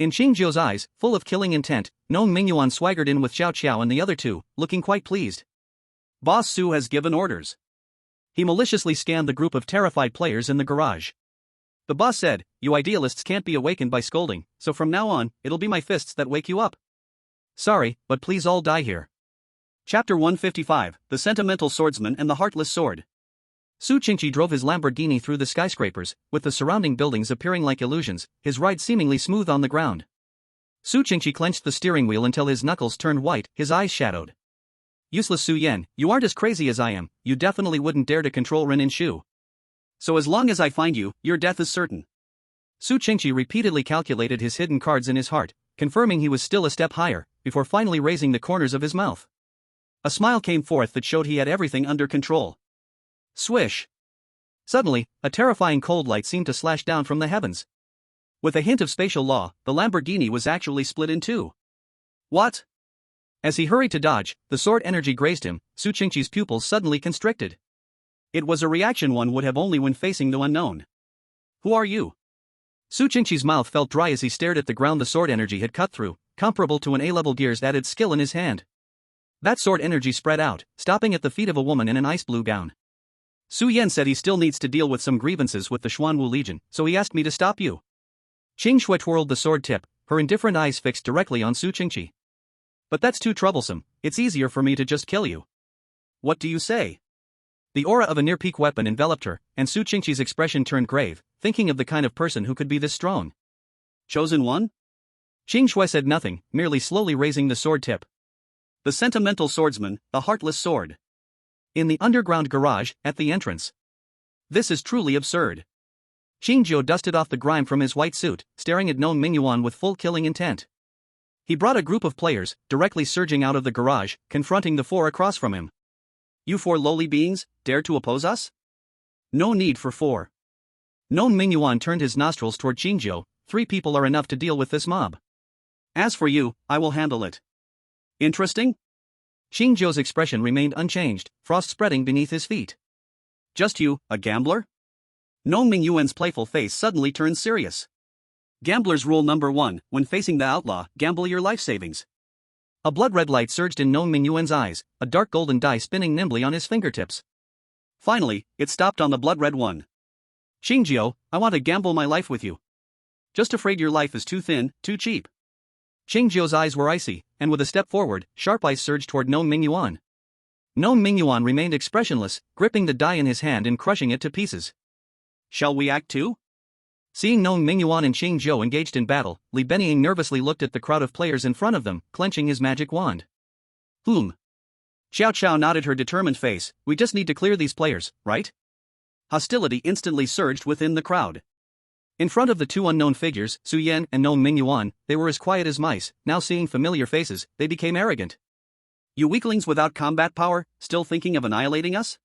In Qingzhou's eyes, full of killing intent, Nong Mingyuan swaggered in with Xiao Qiao and the other two, looking quite pleased. Boss Su has given orders. He maliciously scanned the group of terrified players in the garage. The boss said, "You idealists can't be awakened by scolding, so from now on, it'll be my fists that wake you up. Sorry, but please all die here." Chapter 155, The Sentimental Swordsman and the Heartless Sword. Su Qingqi drove his Lamborghini through the skyscrapers, with the surrounding buildings appearing like illusions, his ride seemingly smooth on the ground. Su Qingqi clenched the steering wheel until his knuckles turned white, his eyes shadowed. "Useless Su Yan, you aren't as crazy as I am, you definitely wouldn't dare to control Ren and Shu. So as long as I find you, your death is certain." Su Qingqi repeatedly calculated his hidden cards in his heart, confirming he was still a step higher, before finally raising the corners of his mouth. A smile came forth that showed he had everything under control. Swish! Suddenly, a terrifying cold light seemed to slash down from the heavens. With a hint of spatial law, the Lamborghini was actually split in two. What? As he hurried to dodge, the sword energy grazed him, Su Qingqi's pupils suddenly constricted. It was a reaction one would have only when facing the unknown. Who are you? Su Qingqi's mouth felt dry as he stared at the ground the sword energy had cut through, comparable to an A-level gear's added skill in his hand. That sword energy spread out, stopping at the feet of a woman in an ice blue gown. Su Yan said he still needs to deal with some grievances with the Xuanwu Legion, so he asked me to stop you. Qing Shui twirled the sword tip, her indifferent eyes fixed directly on Su Qingqi. But that's too troublesome, it's easier for me to just kill you. What do you say? The aura of a near-peak weapon enveloped her, and Su Qingqi's expression turned grave, thinking of the kind of person who could be this strong. Chosen one? Qing Shui said nothing, merely slowly raising the sword tip. The Sentimental Swordsman, the Heartless Sword. In the underground garage, at the entrance. This is truly absurd. Qingzhou dusted off the grime from his white suit, staring at Nong Mingyuan with full killing intent. He brought a group of players, directly surging out of the garage, confronting the four across from him. You four lowly beings, dare to oppose us? No need for four. Nong Mingyuan turned his nostrils toward Qingzhou, 3 people are enough to deal with this mob. As for you, I will handle it. Interesting? Qingzhou's expression remained unchanged, frost spreading beneath his feet. Just you, a gambler? Nong Mingyuan's playful face suddenly turned serious. Gambler's rule number 1, when facing the outlaw, gamble your life savings. A blood-red light surged in Nong Mingyuan's eyes, a dark golden die spinning nimbly on his fingertips. Finally, it stopped on the blood-red one. Qingzhou, I want to gamble my life with you. Just afraid your life is too thin, too cheap. Qingzhou's eyes were icy, and with a step forward, sharp eyes surged toward Nong Mingyuan. Nong Mingyuan remained expressionless, gripping the die in his hand and crushing it to pieces. Shall we act too? Seeing Nong Mingyuan and Qingzhou engaged in battle, Li Benying nervously looked at the crowd of players in front of them, clenching his magic wand. Xiao Qiao nodded her determined face, we just need to clear these players, right? Hostility instantly surged within the crowd. In front of the 2 unknown figures, Su Yan and Nong Mingyuan, they were as quiet as mice, now seeing familiar faces, they became arrogant. You weaklings without combat power, still thinking of annihilating us?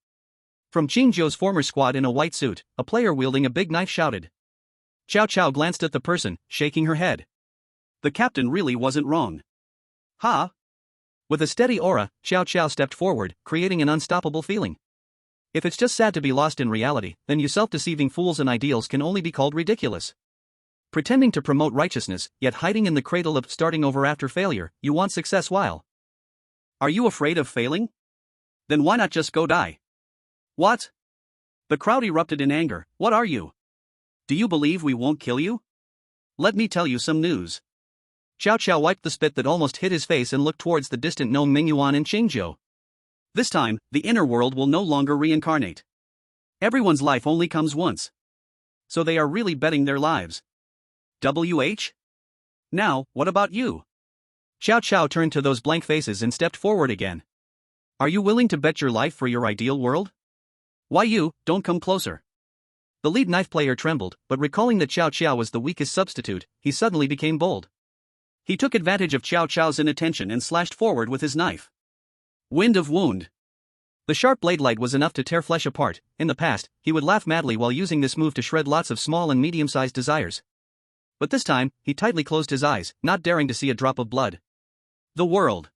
From Qingzhou's former squad in a white suit, a player wielding a big knife shouted. Xiao Qiao glanced at the person, shaking her head. The captain really wasn't wrong. Ha! With a steady aura, Xiao Qiao stepped forward, creating an unstoppable feeling. If it's just sad to be lost in reality, then you self-deceiving fools and ideals can only be called ridiculous. Pretending to promote righteousness, yet hiding in the cradle of starting over after failure, you want success while. Are you afraid of failing? Then why not just go die? What? The crowd erupted in anger, what are you? Do you believe we won't kill you? Let me tell you some news. Xiao Qiao wiped the spit that almost hit his face and looked towards the distant Nong Mingyuan and Qingzhou. This time, the inner world will no longer reincarnate. Everyone's life only comes once. So they are really betting their lives. WH? Now, what about you? Xiao Qiao turned to those blank faces and stepped forward again. Are you willing to bet your life for your ideal world? Why you, don't come closer. The lead knife player trembled, but recalling that Xiao Qiao was the weakest substitute, he suddenly became bold. He took advantage of Qiao Qiao's inattention and slashed forward with his knife. Wind of wound. The sharp blade light was enough to tear flesh apart. In the past, he would laugh madly while using this move to shred lots of small and medium-sized desires. But this time, he tightly closed his eyes, not daring to see a drop of blood. The world.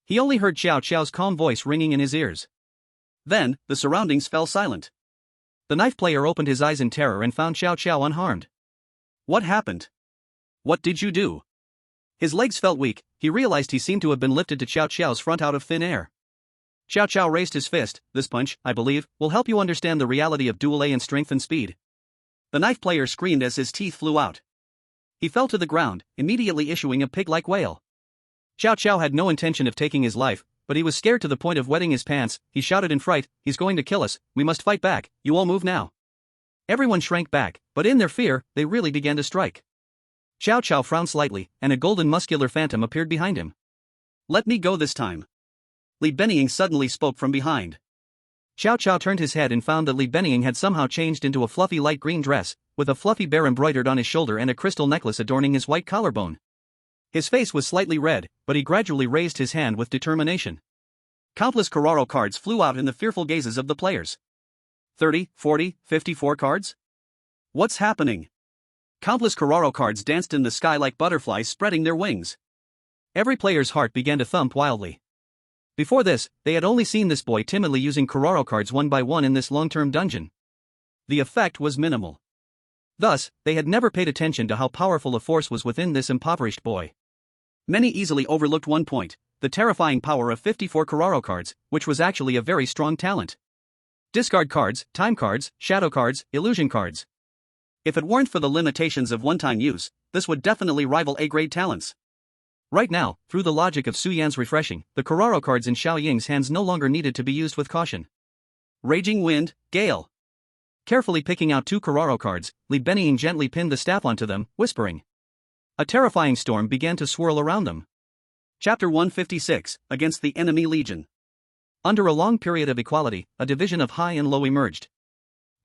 He only heard Qiao Qiao's calm voice ringing in his ears. Then, the surroundings fell silent. The knife player opened his eyes in terror and found Qiao Qiao unharmed. What happened? What did you do? His legs felt weak. He realized he seemed to have been lifted to Qiao Qiao's front out of thin air. Qiao Qiao raised his fist. This punch, I believe, will help you understand the reality of dual A in strength and speed. The knife player screamed as his teeth flew out. He fell to the ground, immediately issuing a pig-like wail. Qiao Qiao had no intention of taking his life, but he was scared to the point of wetting his pants. He shouted in fright, "He's going to kill us, we must fight back, you all move now." Everyone shrank back, but in their fear, they really began to strike. Qiao Qiao frowned slightly, and a golden muscular phantom appeared behind him. "Let me go this time." Li Benying suddenly spoke from behind. Qiao Qiao turned his head and found that Li Benying had somehow changed into a fluffy light green dress, with a fluffy bear embroidered on his shoulder and a crystal necklace adorning his white collarbone. His face was slightly red, but he gradually raised his hand with determination. Countless Carraro cards flew out in the fearful gazes of the players. 30, 40, 54 cards? What's happening? Countless Carraro cards danced in the sky like butterflies spreading their wings. Every player's heart began to thump wildly. Before this, they had only seen this boy timidly using Carraro cards one by one in this long-term dungeon. The effect was minimal. Thus, they had never paid attention to how powerful a force was within this impoverished boy. Many easily overlooked one point, the terrifying power of 54 Carraro cards, which was actually a very strong talent. Discard cards, time cards, shadow cards, illusion cards. If it weren't for the limitations of one-time use, this would definitely rival A-grade talents. Right now, through the logic of Su Yan's refreshing, the Carraro cards in Xiao Ying's hands no longer needed to be used with caution. Raging wind, gale. Carefully picking out 2 Carraro cards, Li Benying gently pinned the staff onto them, whispering. A terrifying storm began to swirl around them. Chapter 156, Against the Enemy Legion. Under a long period of equality, a division of high and low emerged.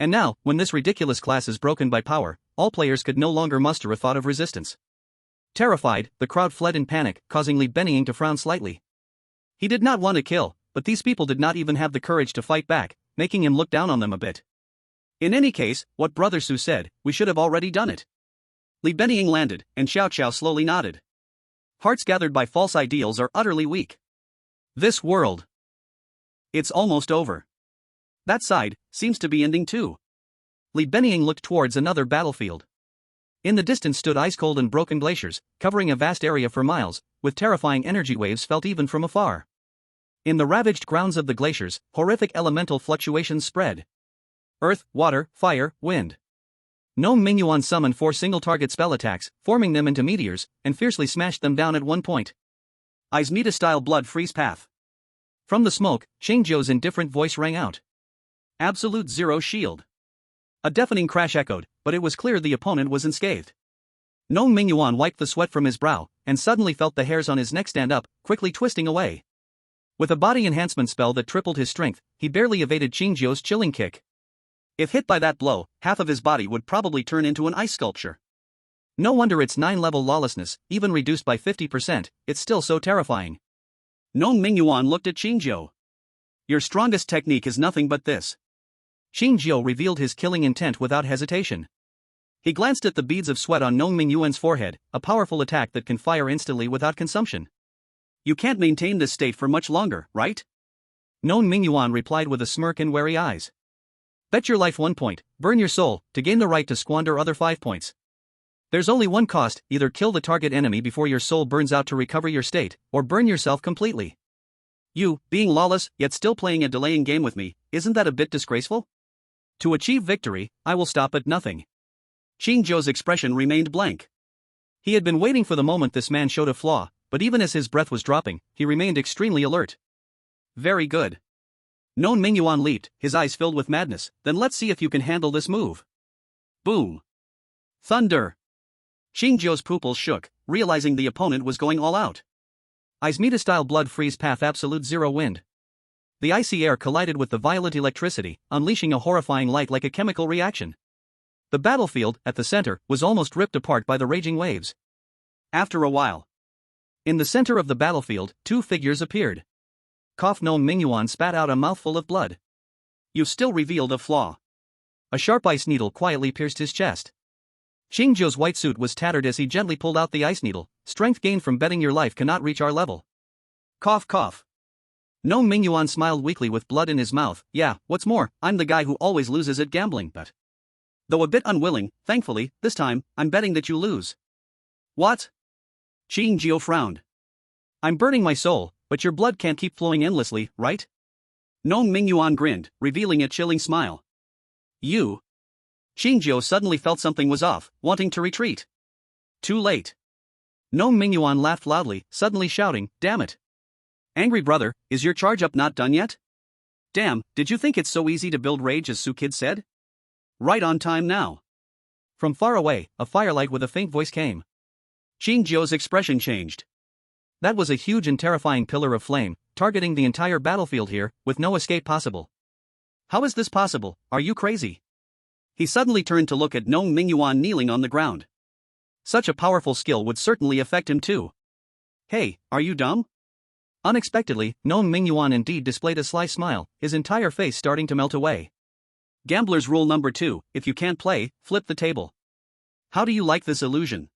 And now, when this ridiculous class is broken by power, all players could no longer muster a thought of resistance. Terrified, the crowd fled in panic, causing Li Benying to frown slightly. He did not want to kill, but these people did not even have the courage to fight back, making him look down on them a bit. In any case, what Brother Su said, we should have already done it. Li Benying landed, and Xiao Qiao slowly nodded. Hearts gathered by false ideals are utterly weak. This world. It's almost over. That side seems to be ending too. Li Benying looked towards another battlefield. In the distance stood ice-cold and broken glaciers, covering a vast area for miles, with terrifying energy waves felt even from afar. In the ravaged grounds of the glaciers, horrific elemental fluctuations spread. Earth, water, fire, wind. Gnome Mingyuan summoned 4 single-target spell attacks, forming them into meteors, and fiercely smashed them down at one point. Izmita-style blood freeze path. From the smoke, Qingjiu's indifferent voice rang out. Absolute zero shield. A deafening crash echoed, but it was clear the opponent was unscathed. Gnome Mingyuan wiped the sweat from his brow, and suddenly felt the hairs on his neck stand up, quickly twisting away. With a body enhancement spell that tripled his strength, he barely evaded Qingjiu's chilling kick. If hit by that blow, half of his body would probably turn into an ice sculpture. No wonder its 9-level lawlessness, even reduced by 50%, it's still so terrifying. Gnome Mingyuan looked at Qingjiu. Your strongest technique is nothing but this. Qingjiu revealed his killing intent without hesitation. He glanced at the beads of sweat on Gnome Mingyuan's forehead, a powerful attack that can fire instantly without consumption. You can't maintain this state for much longer, right? Gnome Mingyuan replied with a smirk and wary eyes. Bet your life 1 point, burn your soul, to gain the right to squander other 5 points. There's only one cost, either kill the target enemy before your soul burns out to recover your state, or burn yourself completely. You, being lawless, yet still playing a delaying game with me, isn't that a bit disgraceful? To achieve victory, I will stop at nothing. Qingjiu's expression remained blank. He had been waiting for the moment this man showed a flaw, but even as his breath was dropping, he remained extremely alert. Very good. Gnome Mingyuan leaped, his eyes filled with madness. Then let's see if you can handle this move. Boom. Thunder. Qingjiu's pupils shook, realizing the opponent was going all out. Izmita-style blood freeze path absolute zero wind. The icy air collided with the violent electricity, unleashing a horrifying light like a chemical reaction. The battlefield, at the center, was almost ripped apart by the raging waves. After a while, In the center of the battlefield, two figures appeared. Cough no Mingyuan spat out a mouthful of blood. You still revealed a flaw. A sharp ice needle quietly pierced his chest. Xingzhou's white suit was tattered as he gently pulled out the ice needle. Strength gained from betting your life cannot reach our level. Cough cough. No Mingyuan smiled weakly with blood in his mouth. Yeah, what's more, I'm the guy who always loses at gambling, but though a bit unwilling, thankfully, this time, I'm betting that you lose. What? Xingzhou frowned. I'm burning my soul, but your blood can't keep flowing endlessly, right? No Mingyuan grinned, revealing a chilling smile. You. Xingzhou suddenly felt something was off, wanting to retreat. Too late. No Mingyuan laughed loudly, suddenly shouting, damn it. Angry brother, is your charge up not done yet? Damn, did you think it's so easy to build rage as Su Kid said? Right on time now. From far away, a firelight with a faint voice came. Xingzhou's expression changed. That was a huge and terrifying pillar of flame, targeting the entire battlefield here, with no escape possible. How is this possible? Are you crazy? He suddenly turned to look at No Mingyuan kneeling on the ground. Such a powerful skill would certainly affect him too. Hey, are you dumb? Unexpectedly, No Mingyuan indeed displayed a sly smile, his entire face starting to melt away. Gambler's rule number 2, if you can't play, flip the table. How do you like this illusion?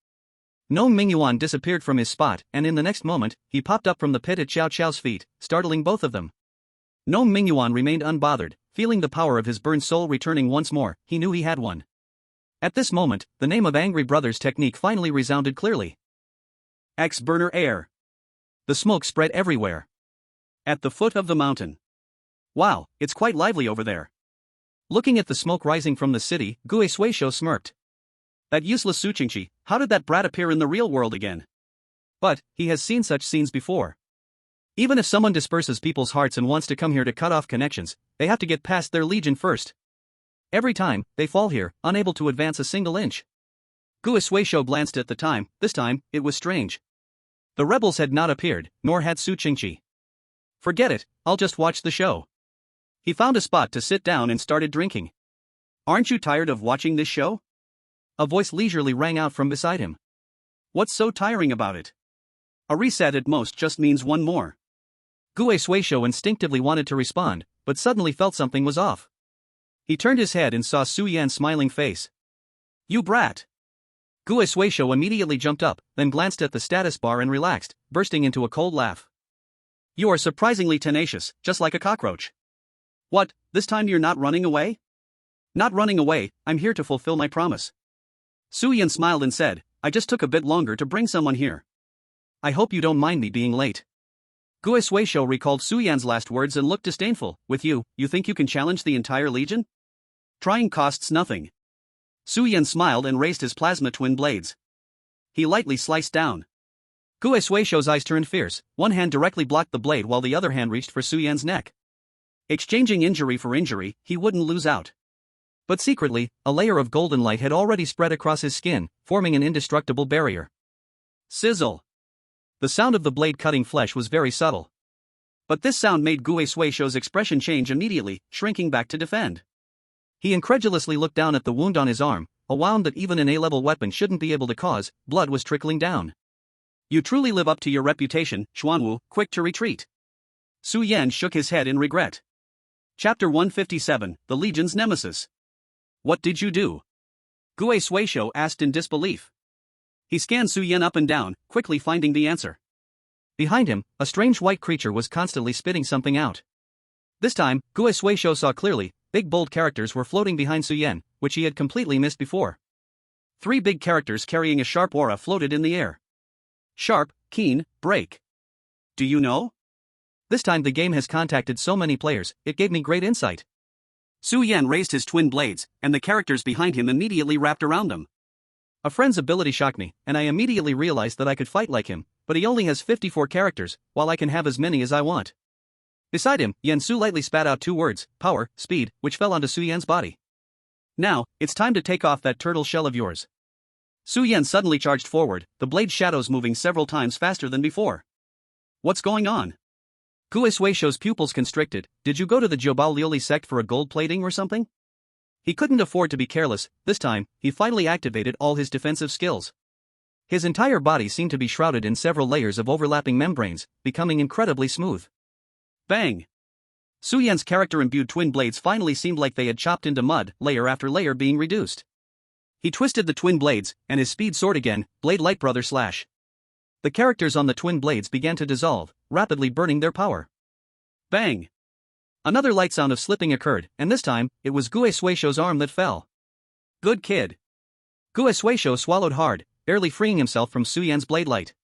No Mingyuan disappeared from his spot, and in the next moment, he popped up from the pit at Xiao Qiao's feet, startling both of them. No Mingyuan remained unbothered, feeling the power of his burned soul returning once more. He knew he had one. At this moment, the name of Angry Brother's technique finally resounded clearly. X-burner air. The smoke spread everywhere. At the foot of the mountain. Wow, it's quite lively over there. Looking at the smoke rising from the city, Gue Suisho smirked. That useless Su Qingqi, how did that brat appear in the real world again? But, he has seen such scenes before. Even if someone disperses people's hearts and wants to come here to cut off connections, they have to get past their legion first. Every time, they fall here, unable to advance a single inch. Gue Suisho glanced at the time. This time, it was strange. The rebels had not appeared, nor had Su Qingqi. Forget it, I'll just watch the show. He found a spot to sit down and started drinking. Aren't you tired of watching this show? A voice leisurely rang out from beside him. What's so tiring about it? A reset at most just means one more. Gue Suisho instinctively wanted to respond, but suddenly felt something was off. He turned his head and saw Su Yan's smiling face. You brat! Gue Suisho immediately jumped up, then glanced at the status bar and relaxed, bursting into a cold laugh. You are surprisingly tenacious, just like a cockroach. What, this time you're not running away? Not running away, I'm here to fulfill my promise. Su Yan smiled and said, I just took a bit longer to bring someone here. I hope you don't mind me being late. Gue Suisho recalled Su Yan's last words and looked disdainful. With you, you think you can challenge the entire legion? Trying costs nothing. Su Yan smiled and raised his plasma twin blades. He lightly sliced down. Gue Suisho's eyes turned fierce, one hand directly blocked the blade while the other hand reached for Su Yan's neck. Exchanging injury for injury, he wouldn't lose out. But secretly, a layer of golden light had already spread across his skin, forming an indestructible barrier. Sizzle. The sound of the blade cutting flesh was very subtle. But this sound made Gue Suisho's expression change immediately, shrinking back to defend. He incredulously looked down at the wound on his arm, a wound that even an A-level weapon shouldn't be able to cause. Blood was trickling down. You truly live up to your reputation, Xuanwu, quick to retreat. Su Yan shook his head in regret. Chapter 157, The Legion's Nemesis. What did you do? Gue Suisho asked in disbelief. He scanned Su Yan up and down, quickly finding the answer. Behind him, a strange white creature was constantly spitting something out. This time, Gue Suisho saw clearly. Big bold characters were floating behind Su Yan, which he had completely missed before. 3 big characters carrying a sharp aura floated in the air. Sharp, keen, break. Do you know? This time the game has contacted so many players, it gave me great insight. Su Yan raised his twin blades, and the characters behind him immediately wrapped around them. A friend's ability shocked me, and I immediately realized that I could fight like him, but he only has 54 characters, while I can have as many as I want. Beside him, Yan Su lightly spat out 2 words, power, speed, which fell onto Su Yan's body. Now, it's time to take off that turtle shell of yours. Su Yan suddenly charged forward, the blade shadows moving several times faster than before. What's going on? Gue Suisho's pupils constricted. Did you go to the Jiubao Liuli sect for a gold plating or something? He couldn't afford to be careless. This time, he finally activated all his defensive skills. His entire body seemed to be shrouded in several layers of overlapping membranes, becoming incredibly smooth. Bang! Su Yan's character-imbued twin blades finally seemed like they had chopped into mud, layer after layer being reduced. He twisted the twin blades, and his speed soared again, blade light brother slash. The characters on the twin blades began to dissolve, rapidly burning their power. Bang! Another light sound of slipping occurred, and this time, it was Gue Suisho's arm that fell. Good kid. Gue Suisho swallowed hard, barely freeing himself from Su Yan's blade light.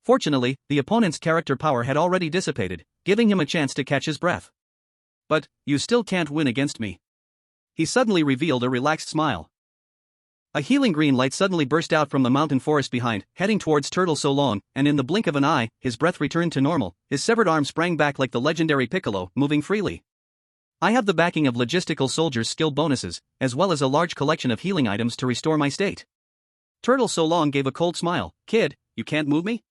Fortunately, the opponent's character power had already dissipated, giving him a chance to catch his breath. But, you still can't win against me. He suddenly revealed a relaxed smile. A healing green light suddenly burst out from the mountain forest behind, heading towards Turtle So Long, and in the blink of an eye, his breath returned to normal, his severed arm sprang back like the legendary Piccolo, moving freely. I have the backing of logistical soldiers' skill bonuses, as well as a large collection of healing items to restore my state. Turtle So Long gave a cold smile. Kid, you can't move me?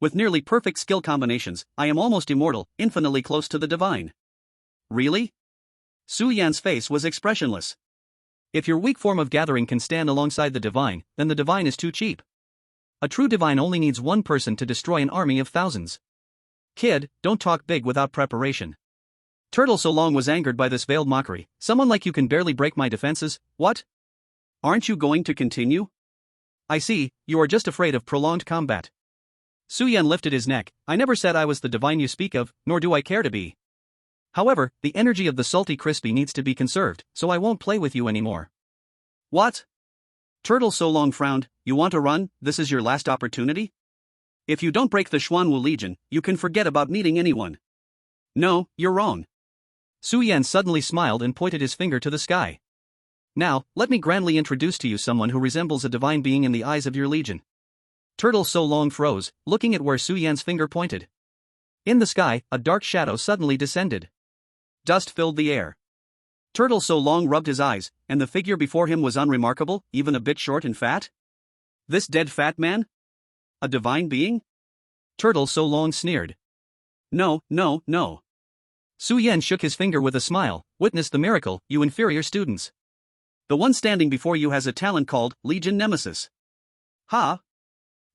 With nearly perfect skill combinations, I am almost immortal, infinitely close to the divine. Really? Su Yan's face was expressionless. If your weak form of gathering can stand alongside the divine, then the divine is too cheap. A true divine only needs one person to destroy an army of thousands. Kid, don't talk big without preparation. Turtle So Long was angered by this veiled mockery. Someone like you can barely break my defenses, what? Aren't you going to continue? I see, you are just afraid of prolonged combat. Su Yan lifted his neck. I never said I was the divine you speak of, nor do I care to be. However, the energy of the salty crispy needs to be conserved, so I won't play with you anymore. What? Turtle So Long frowned. You want to run? This is your last opportunity? If you don't break the Xuanwu Legion, you can forget about meeting anyone. No, you're wrong. Su Yan suddenly smiled and pointed his finger to the sky. Now, let me grandly introduce to you someone who resembles a divine being in the eyes of your legion. Turtle So Long froze, looking at where Su Yan's finger pointed. In the sky, a dark shadow suddenly descended. Dust filled the air. Turtle So Long rubbed his eyes, and the figure before him was unremarkable, even a bit short and fat. This dead fat man? A divine being? Turtle So Long sneered. No, no, no. Su Yan shook his finger with a smile. Witness the miracle, you inferior students. The one standing before you has a talent called Legion Nemesis. Ha!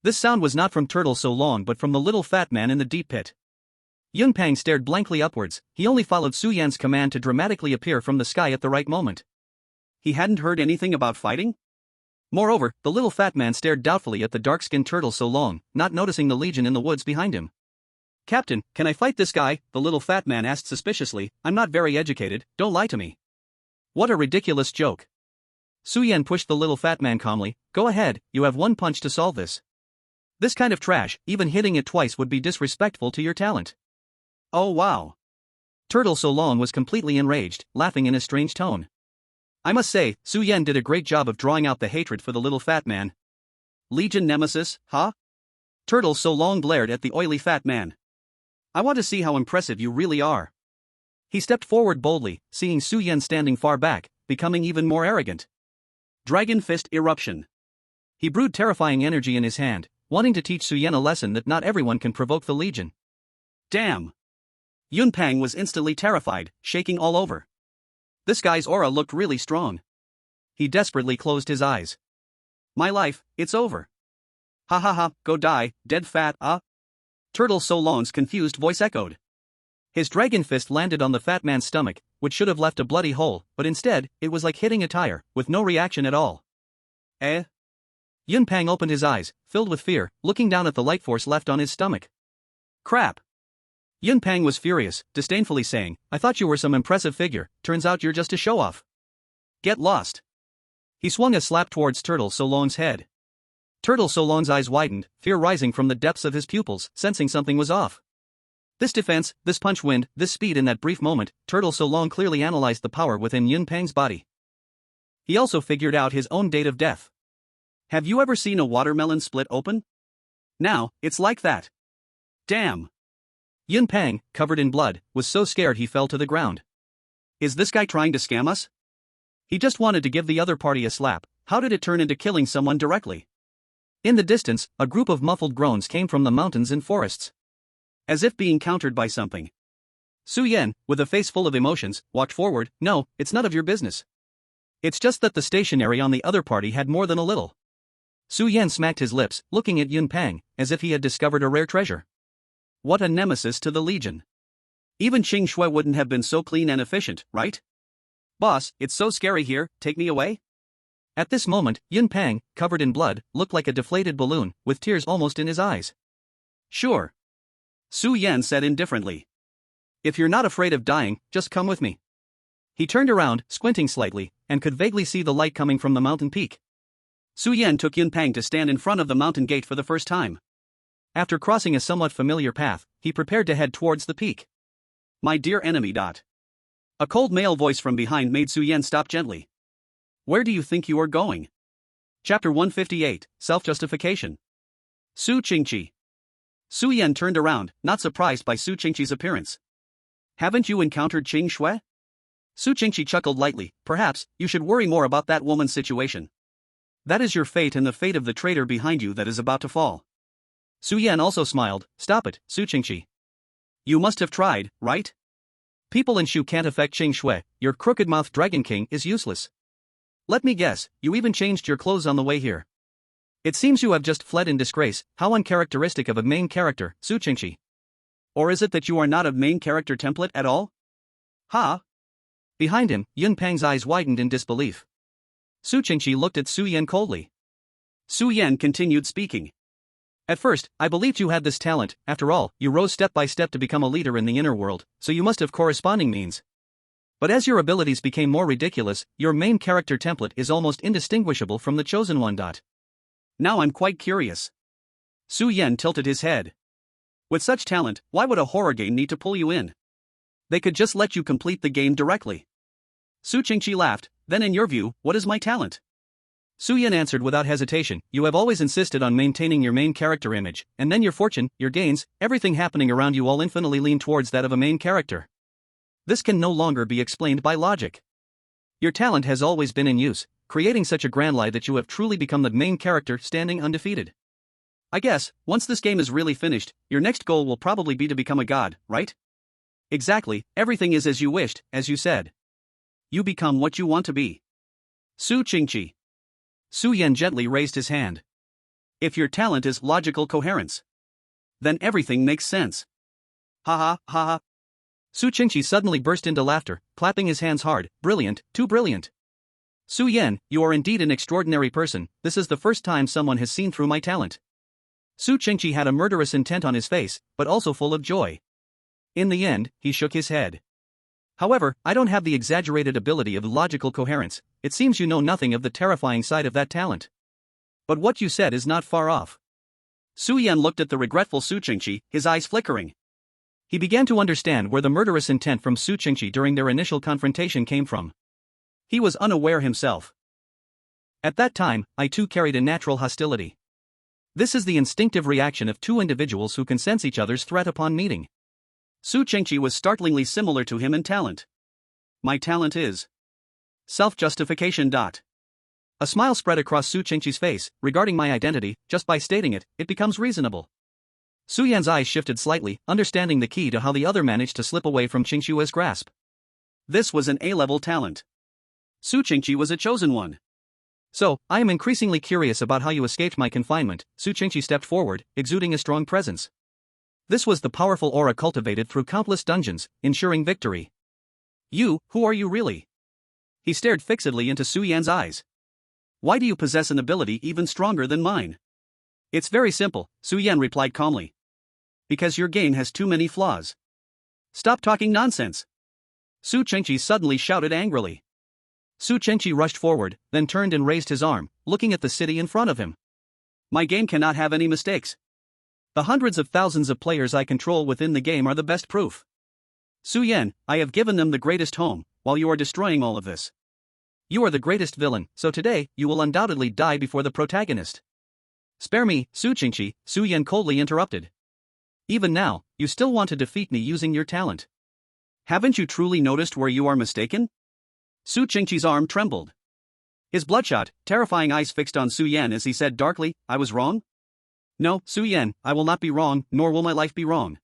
This sound was not from Turtle So Long but from the little fat man in the deep pit. Yun Pang stared blankly upwards. He only followed Su Yan's command to dramatically appear from the sky at the right moment. He hadn't heard anything about fighting? Moreover, the little fat man stared doubtfully at the dark-skinned Turtle So Long, not noticing the legion in the woods behind him. Captain, can I fight this guy? The little fat man asked suspiciously. I'm not very educated, don't lie to me. What a ridiculous joke. Su Yan pushed the little fat man calmly. Go ahead, you have one punch to solve this. This kind of trash, even hitting it twice would be disrespectful to your talent. Oh wow. Turtle So Long was completely enraged, laughing in a strange tone. I must say, Su Yan did a great job of drawing out the hatred for the little fat man. Legion Nemesis, huh? Turtle So Long glared at the oily fat man. I want to see how impressive you really are. He stepped forward boldly, seeing Su Yan standing far back, becoming even more arrogant. Dragon Fist Eruption. He brewed terrifying energy in his hand, wanting to teach Su Yan a lesson that not everyone can provoke the legion. Damn. Yun Pang was instantly terrified, shaking all over. This guy's aura looked really strong. He desperately closed his eyes. My life, it's over. Ha ha ha, go die, dead fat, Turtle So Long's confused voice echoed. His dragon fist landed on the fat man's stomach, which should have left a bloody hole, but instead, it was like hitting a tire, with no reaction at all. Eh? Yun Pang opened his eyes, filled with fear, looking down at the light force left on his stomach. Crap. Yun Pang was furious, disdainfully saying, I thought you were some impressive figure, turns out you're just a show-off. Get lost. He swung a slap towards Turtle So Long's head. Turtle So Long's eyes widened, fear rising from the depths of his pupils, sensing something was off. This defense, this punch wind, this speed in that brief moment, Turtle So Long clearly analyzed the power within Yun Pang's body. He also figured out his own date of death. Have you ever seen a watermelon split open? Now, it's like that. Damn. Yun Pang, covered in blood, was so scared he fell to the ground. Is this guy trying to scam us? He just wanted to give the other party a slap. How did it turn into killing someone directly? In the distance, a group of muffled groans came from the mountains and forests. As if being countered by something. Su Yan, with a face full of emotions, walked forward. No, it's none of your business. It's just that the stationary on the other party had more than a little. Su Yan smacked his lips, looking at Yun Pang, as if he had discovered a rare treasure. What a nemesis to the Legion. Even Qing Shui wouldn't have been so clean and efficient, right? Boss, it's so scary here, take me away? At this moment, Yun Pang, covered in blood, looked like a deflated balloon, with tears almost in his eyes. Sure. Su Yan said indifferently. If you're not afraid of dying, just come with me. He turned around, squinting slightly, and could vaguely see the light coming from the mountain peak. Su Yan took Yun Pang to stand in front of the mountain gate for the first time. After crossing a somewhat familiar path, he prepared to head towards the peak. My dear enemy. A cold male voice from behind made Su Yan stop gently. Where do you think you are going? Chapter 158, Self-Justification. Su Qingqi. Su Yan turned around, not surprised by Su Qingqi's appearance. Haven't you encountered Qing Shui? Su Qingqi chuckled lightly. Perhaps you should worry more about that woman's situation. That is your fate and the fate of the traitor behind you that is about to fall. Su Yan also smiled. Stop it, Su Qingqi. You must have tried, right? People in Shu can't affect Qing Shui. Your crooked-mouthed Dragon King is useless. Let me guess, you even changed your clothes on the way here. It seems you have just fled in disgrace. How uncharacteristic of a main character, Su Qingqi. Or is it that you are not a main character template at all? Ha! Behind him, Yun Pang's eyes widened in disbelief. Su Qingqi looked at Su Yan coldly. Su Yan continued speaking. At first, I believed you had this talent. After all, you rose step by step to become a leader in the inner world, so you must have corresponding means. But as your abilities became more ridiculous, your main character template is almost indistinguishable from the chosen one. Now I'm quite curious. Su Yan tilted his head. With such talent, why would a horror game need to pull you in? They could just let you complete the game directly. Su Qingqi laughed. Then in your view, what is my talent? Su Yan answered without hesitation. You have always insisted on maintaining your main character image, and then your fortune, your gains, everything happening around you all infinitely lean towards that of a main character. This can no longer be explained by logic. Your talent has always been in use, creating such a grand lie that you have truly become the main character standing undefeated. I guess, once this game is really finished, your next goal will probably be to become a god, right? Exactly, everything is as you wished, as you said. You become what you want to be. Su Qingqi. Su Yan gently raised his hand. If your talent is logical coherence, then everything makes sense. Ha ha ha ha. Su Qingqi suddenly burst into laughter, clapping his hands hard. Brilliant, too brilliant. Su Yan, you are indeed an extraordinary person. This is the first time someone has seen through my talent. Su Qingqi had a murderous intent on his face, but also full of joy. In the end, he shook his head. However, I don't have the exaggerated ability of logical coherence. It seems you know nothing of the terrifying side of that talent. But what you said is not far off. Su Yan looked at the regretful Su Qingqi, his eyes flickering. He began to understand where the murderous intent from Su Qingqi during their initial confrontation came from. He was unaware himself. At that time, I too carried a natural hostility. This is the instinctive reaction of two individuals who can sense each other's threat upon meeting. Su Qingqi was startlingly similar to him in talent. My talent is self-justification. A smile spread across Su Qingqi's face. Regarding my identity, just by stating it, it becomes reasonable. Su Yan's eyes shifted slightly, understanding the key to how the other managed to slip away from Qing Shui's grasp. This was an A-level talent. Su Qingqi was a chosen one. So, I am increasingly curious about how you escaped my confinement. Su Qingqi stepped forward, exuding a strong presence. This was the powerful aura cultivated through countless dungeons, ensuring victory. You, who are you really? He stared fixedly into Su Yan's eyes. Why do you possess an ability even stronger than mine? It's very simple, Su Yan replied calmly. Because your game has too many flaws. Stop talking nonsense. Su Qingqi suddenly shouted angrily. Su Qingqi rushed forward, then turned and raised his arm, looking at the city in front of him. My game cannot have any mistakes. The hundreds of thousands of players I control within the game are the best proof. Su Yan, I have given them the greatest home, while you are destroying all of this. You are the greatest villain, so today, you will undoubtedly die before the protagonist. Spare me, Su Qingqi, Su Yan coldly interrupted. Even now, you still want to defeat me using your talent. Haven't you truly noticed where you are mistaken? Su Qingqi's arm trembled. His bloodshot, terrifying eyes fixed on Su Yan as he said darkly, I was wrong? No, Su Yan, I will not be wrong, nor will my life be wrong.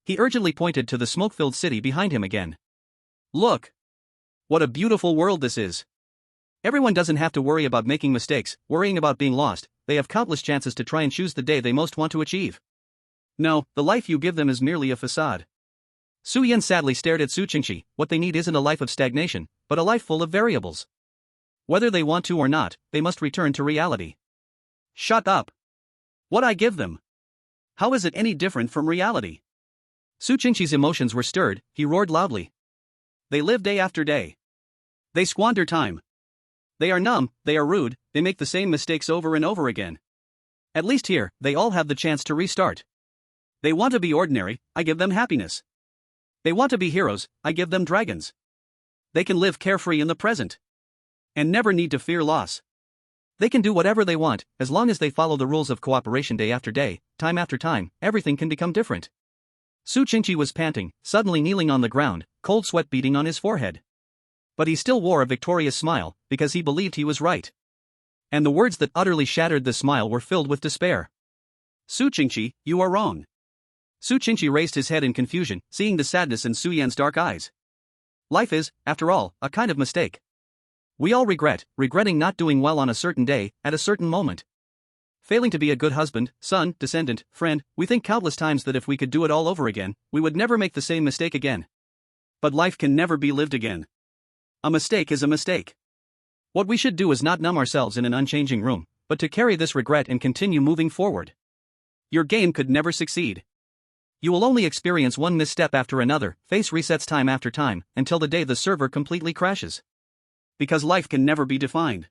He urgently pointed to the smoke-filled city behind him again. Look! What a beautiful world this is. Everyone doesn't have to worry about making mistakes, worrying about being lost. they have countless chances to try and choose the day they most want to achieve. No, the life you give them is merely a facade. Su Yan sadly stared at Su Qingqi. What they need isn't a life of stagnation, but a life full of variables. Whether they want to or not, they must return to reality. Shut up. What I give them? How is it any different from reality? Su Qingqi's emotions were stirred, he roared loudly. They live day after day. They squander time. They are numb, they are rude, they make the same mistakes over and over again. At least here, they all have the chance to restart. They want to be ordinary, I give them happiness. They want to be heroes, I give them dragons. They can live carefree in the present. And never need to fear loss. They can do whatever they want, as long as they follow the rules of cooperation day after day, time after time, everything can become different. Su Qingqi was panting, suddenly kneeling on the ground, cold sweat beading on his forehead. But he still wore a victorious smile, because he believed he was right. And the words that utterly shattered the smile were filled with despair. Su Qingqi, you are wrong. Su Qingqi raised his head in confusion, seeing the sadness in Su Yan's dark eyes. Life is, after all, a kind of mistake. We all regretting not doing well on a certain day, at a certain moment. Failing to be a good husband, son, descendant, friend, we think countless times that if we could do it all over again, we would never make the same mistake again. But life can never be lived again. A mistake is a mistake. What we should do is not numb ourselves in an unchanging room, but to carry this regret and continue moving forward. Your game could never succeed. You will only experience one misstep after another, face resets time after time, until the day the server completely crashes. Because life can never be defined.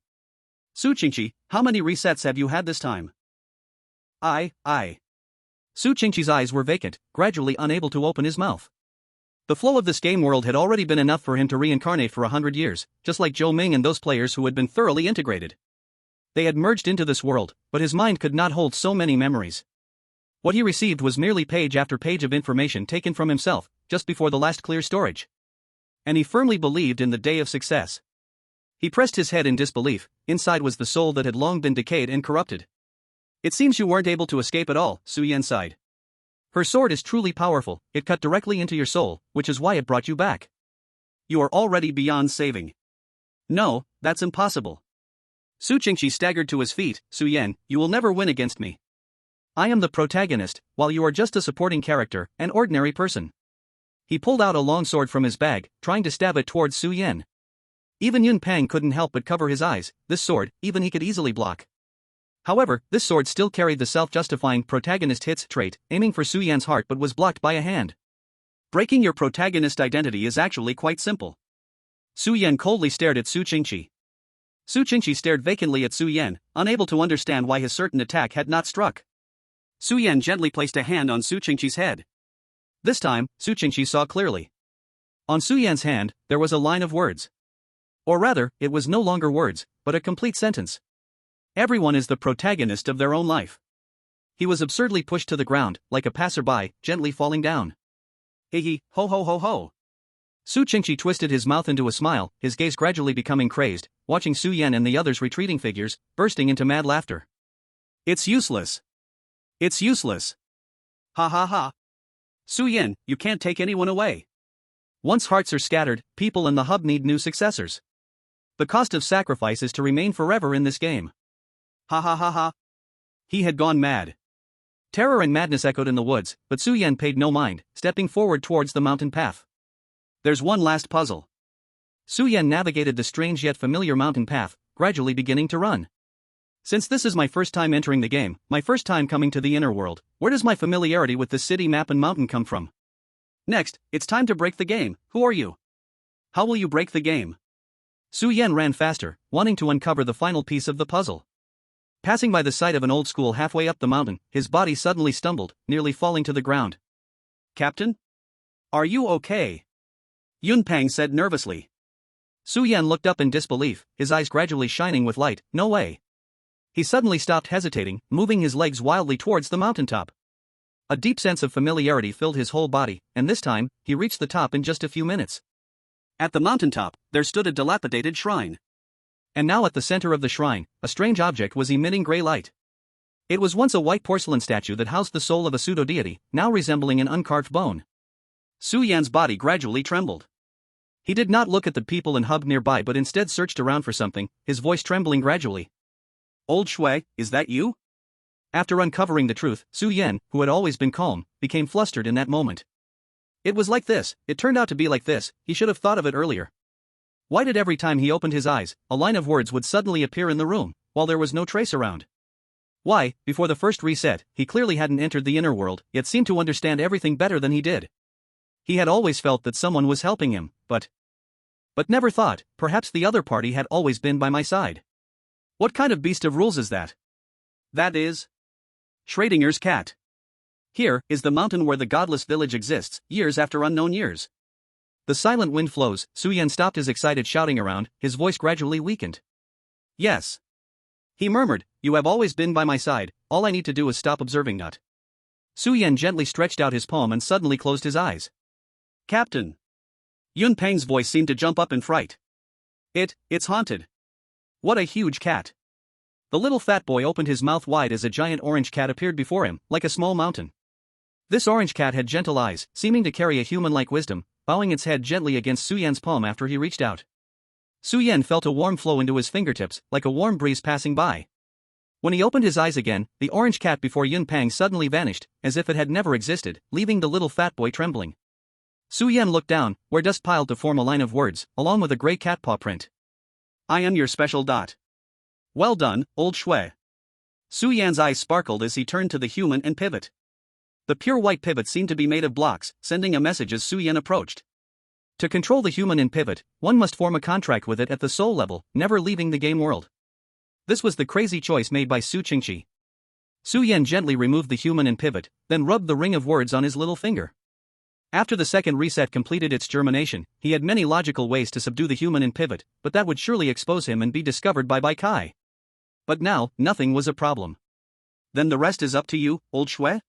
Su Qingqi, how many resets have you had this time? I. Su Qingqi's eyes were vacant, gradually unable to open his mouth. The flow of this game world had already been enough for him to reincarnate for 100 years, just like Zhou Ming and those players who had been thoroughly integrated. They had merged into this world, but his mind could not hold so many memories. What he received was merely page after page of information taken from himself, just before the last clear storage. And he firmly believed in the day of success. He pressed his head in disbelief. Inside was the soul that had long been decayed and corrupted. It seems you weren't able to escape at all, Su Yan sighed. Her sword is truly powerful, it cut directly into your soul, which is why it brought you back. You are already beyond saving. No, that's impossible. Su Qingqi staggered to his feet. Su Yan, you will never win against me. I am the protagonist, while you are just a supporting character, an ordinary person. He pulled out a long sword from his bag, trying to stab it towards Su Yan. Even Yun Pang couldn't help but cover his eyes. This sword, even he could easily block. However, this sword still carried the self-justifying protagonist hits trait, aiming for Su Yan's heart but was blocked by a hand. Breaking your protagonist identity is actually quite simple. Su Yan coldly stared at Su Qingqi. Su Qingqi stared vacantly at Su Yan, unable to understand why his certain attack had not struck. Su Yan gently placed a hand on Su Qingqi's head. This time, Su Qingqi saw clearly. On Su Yan's hand, there was a line of words. Or rather, it was no longer words, but a complete sentence. Everyone is the protagonist of their own life. He was absurdly pushed to the ground, like a passerby, gently falling down. Hee ho ho ho ho. Su Qingqi twisted his mouth into a smile, his gaze gradually becoming crazed, watching Su Yan and the others' retreating figures, bursting into mad laughter. It's useless. It's useless. Ha ha ha. Su Yan, you can't take anyone away. Once hearts are scattered, people in the hub need new successors. The cost of sacrifice is to remain forever in this game. Ha ha ha ha. He had gone mad. Terror and madness echoed in the woods, but Su Yan paid no mind, stepping forward towards the mountain path. There's one last puzzle. Su Yan navigated the strange yet familiar mountain path, gradually beginning to run. Since this is my first time entering the game, my first time coming to the inner world, where does my familiarity with the city map and mountain come from? Next, it's time to break the game. Who are you? How will you break the game? Su Yan ran faster, wanting to uncover the final piece of the puzzle. Passing by the site of an old school halfway up the mountain, his body suddenly stumbled, nearly falling to the ground. Captain? Are you okay? Yun Pang said nervously. Su Yan looked up in disbelief, his eyes gradually shining with light. No way. He suddenly stopped hesitating, moving his legs wildly towards the mountaintop. A deep sense of familiarity filled his whole body, and this time, he reached the top in just a few minutes. At the mountaintop, there stood a dilapidated shrine. And now at the center of the shrine, a strange object was emitting gray light. It was once a white porcelain statue that housed the soul of a pseudo-deity, now resembling an uncarved bone. Su Yan's body gradually trembled. He did not look at the people and hub nearby but instead searched around for something, his voice trembling gradually. Old Shui, is that you? After uncovering the truth, Su Yan, who had always been calm, became flustered in that moment. It was like this, it turned out to be like this, he should have thought of it earlier. Why did every time he opened his eyes, a line of words would suddenly appear in the room, while there was no trace around? Why, before the first reset, he clearly hadn't entered the inner world, yet seemed to understand everything better than he did. He had always felt that someone was helping him, but never thought, perhaps the other party had always been by my side. What kind of beast of rules is that? That is Schrodinger's cat. Here is the mountain where the godless village exists, years after unknown years. The silent wind flows. Su Yan stopped his excited shouting around, his voice gradually weakened. Yes. He murmured, you have always been by my side, all I need to do is stop observing that. Su Yan gently stretched out his palm and suddenly closed his eyes. Captain. Yun Peng's voice seemed to jump up in fright. It's haunted. What a huge cat. The little fat boy opened his mouth wide as a giant orange cat appeared before him, like a small mountain. This orange cat had gentle eyes, seeming to carry a human-like wisdom, bowing its head gently against Su Yan's palm after he reached out. Su Yan felt a warm flow into his fingertips, like a warm breeze passing by. When he opened his eyes again, the orange cat before Yun Peng suddenly vanished, as if it had never existed, leaving the little fat boy trembling. Su Yan looked down, where dust piled to form a line of words, along with a gray cat paw print. I am your special dot. Well done, old Shui. Su Yan's eyes sparkled as he turned to the human and pivot. The pure white pivot seemed to be made of blocks, sending a message as Su Yan approached. To control the human in pivot, one must form a contract with it at the soul level, never leaving the game world. This was the crazy choice made by Su Qingqi. Su Yan gently removed the human in pivot, then rubbed the ring of words on his little finger. After the second reset completed its germination, he had many logical ways to subdue the human in pivot, but that would surely expose him and be discovered by Bai Kai. But now, nothing was a problem. Then the rest is up to you, old Shui?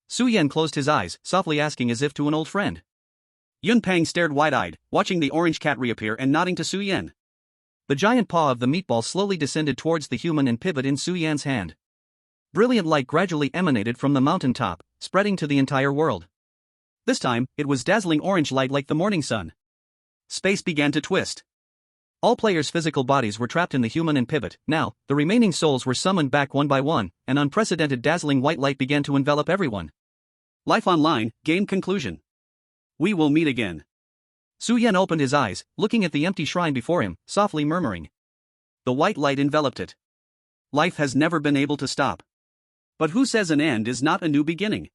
Su Yan closed his eyes, softly asking as if to an old friend. Yun Peng stared wide-eyed, watching the orange cat reappear and nodding to Su Yan. The giant paw of the meatball slowly descended towards the human in pivot in Su Yan's hand. Brilliant light gradually emanated from the mountain top, spreading to the entire world. This time, it was dazzling orange light like the morning sun. Space began to twist. All players' physical bodies were trapped in the human in pivot. Now, the remaining souls were summoned back one by one, and unprecedented dazzling white light began to envelop everyone. Life Online, game conclusion. We will meet again. Su Yan opened his eyes, looking at the empty shrine before him, softly murmuring. The white light enveloped it. Life has never been able to stop. But who says an end is not a new beginning?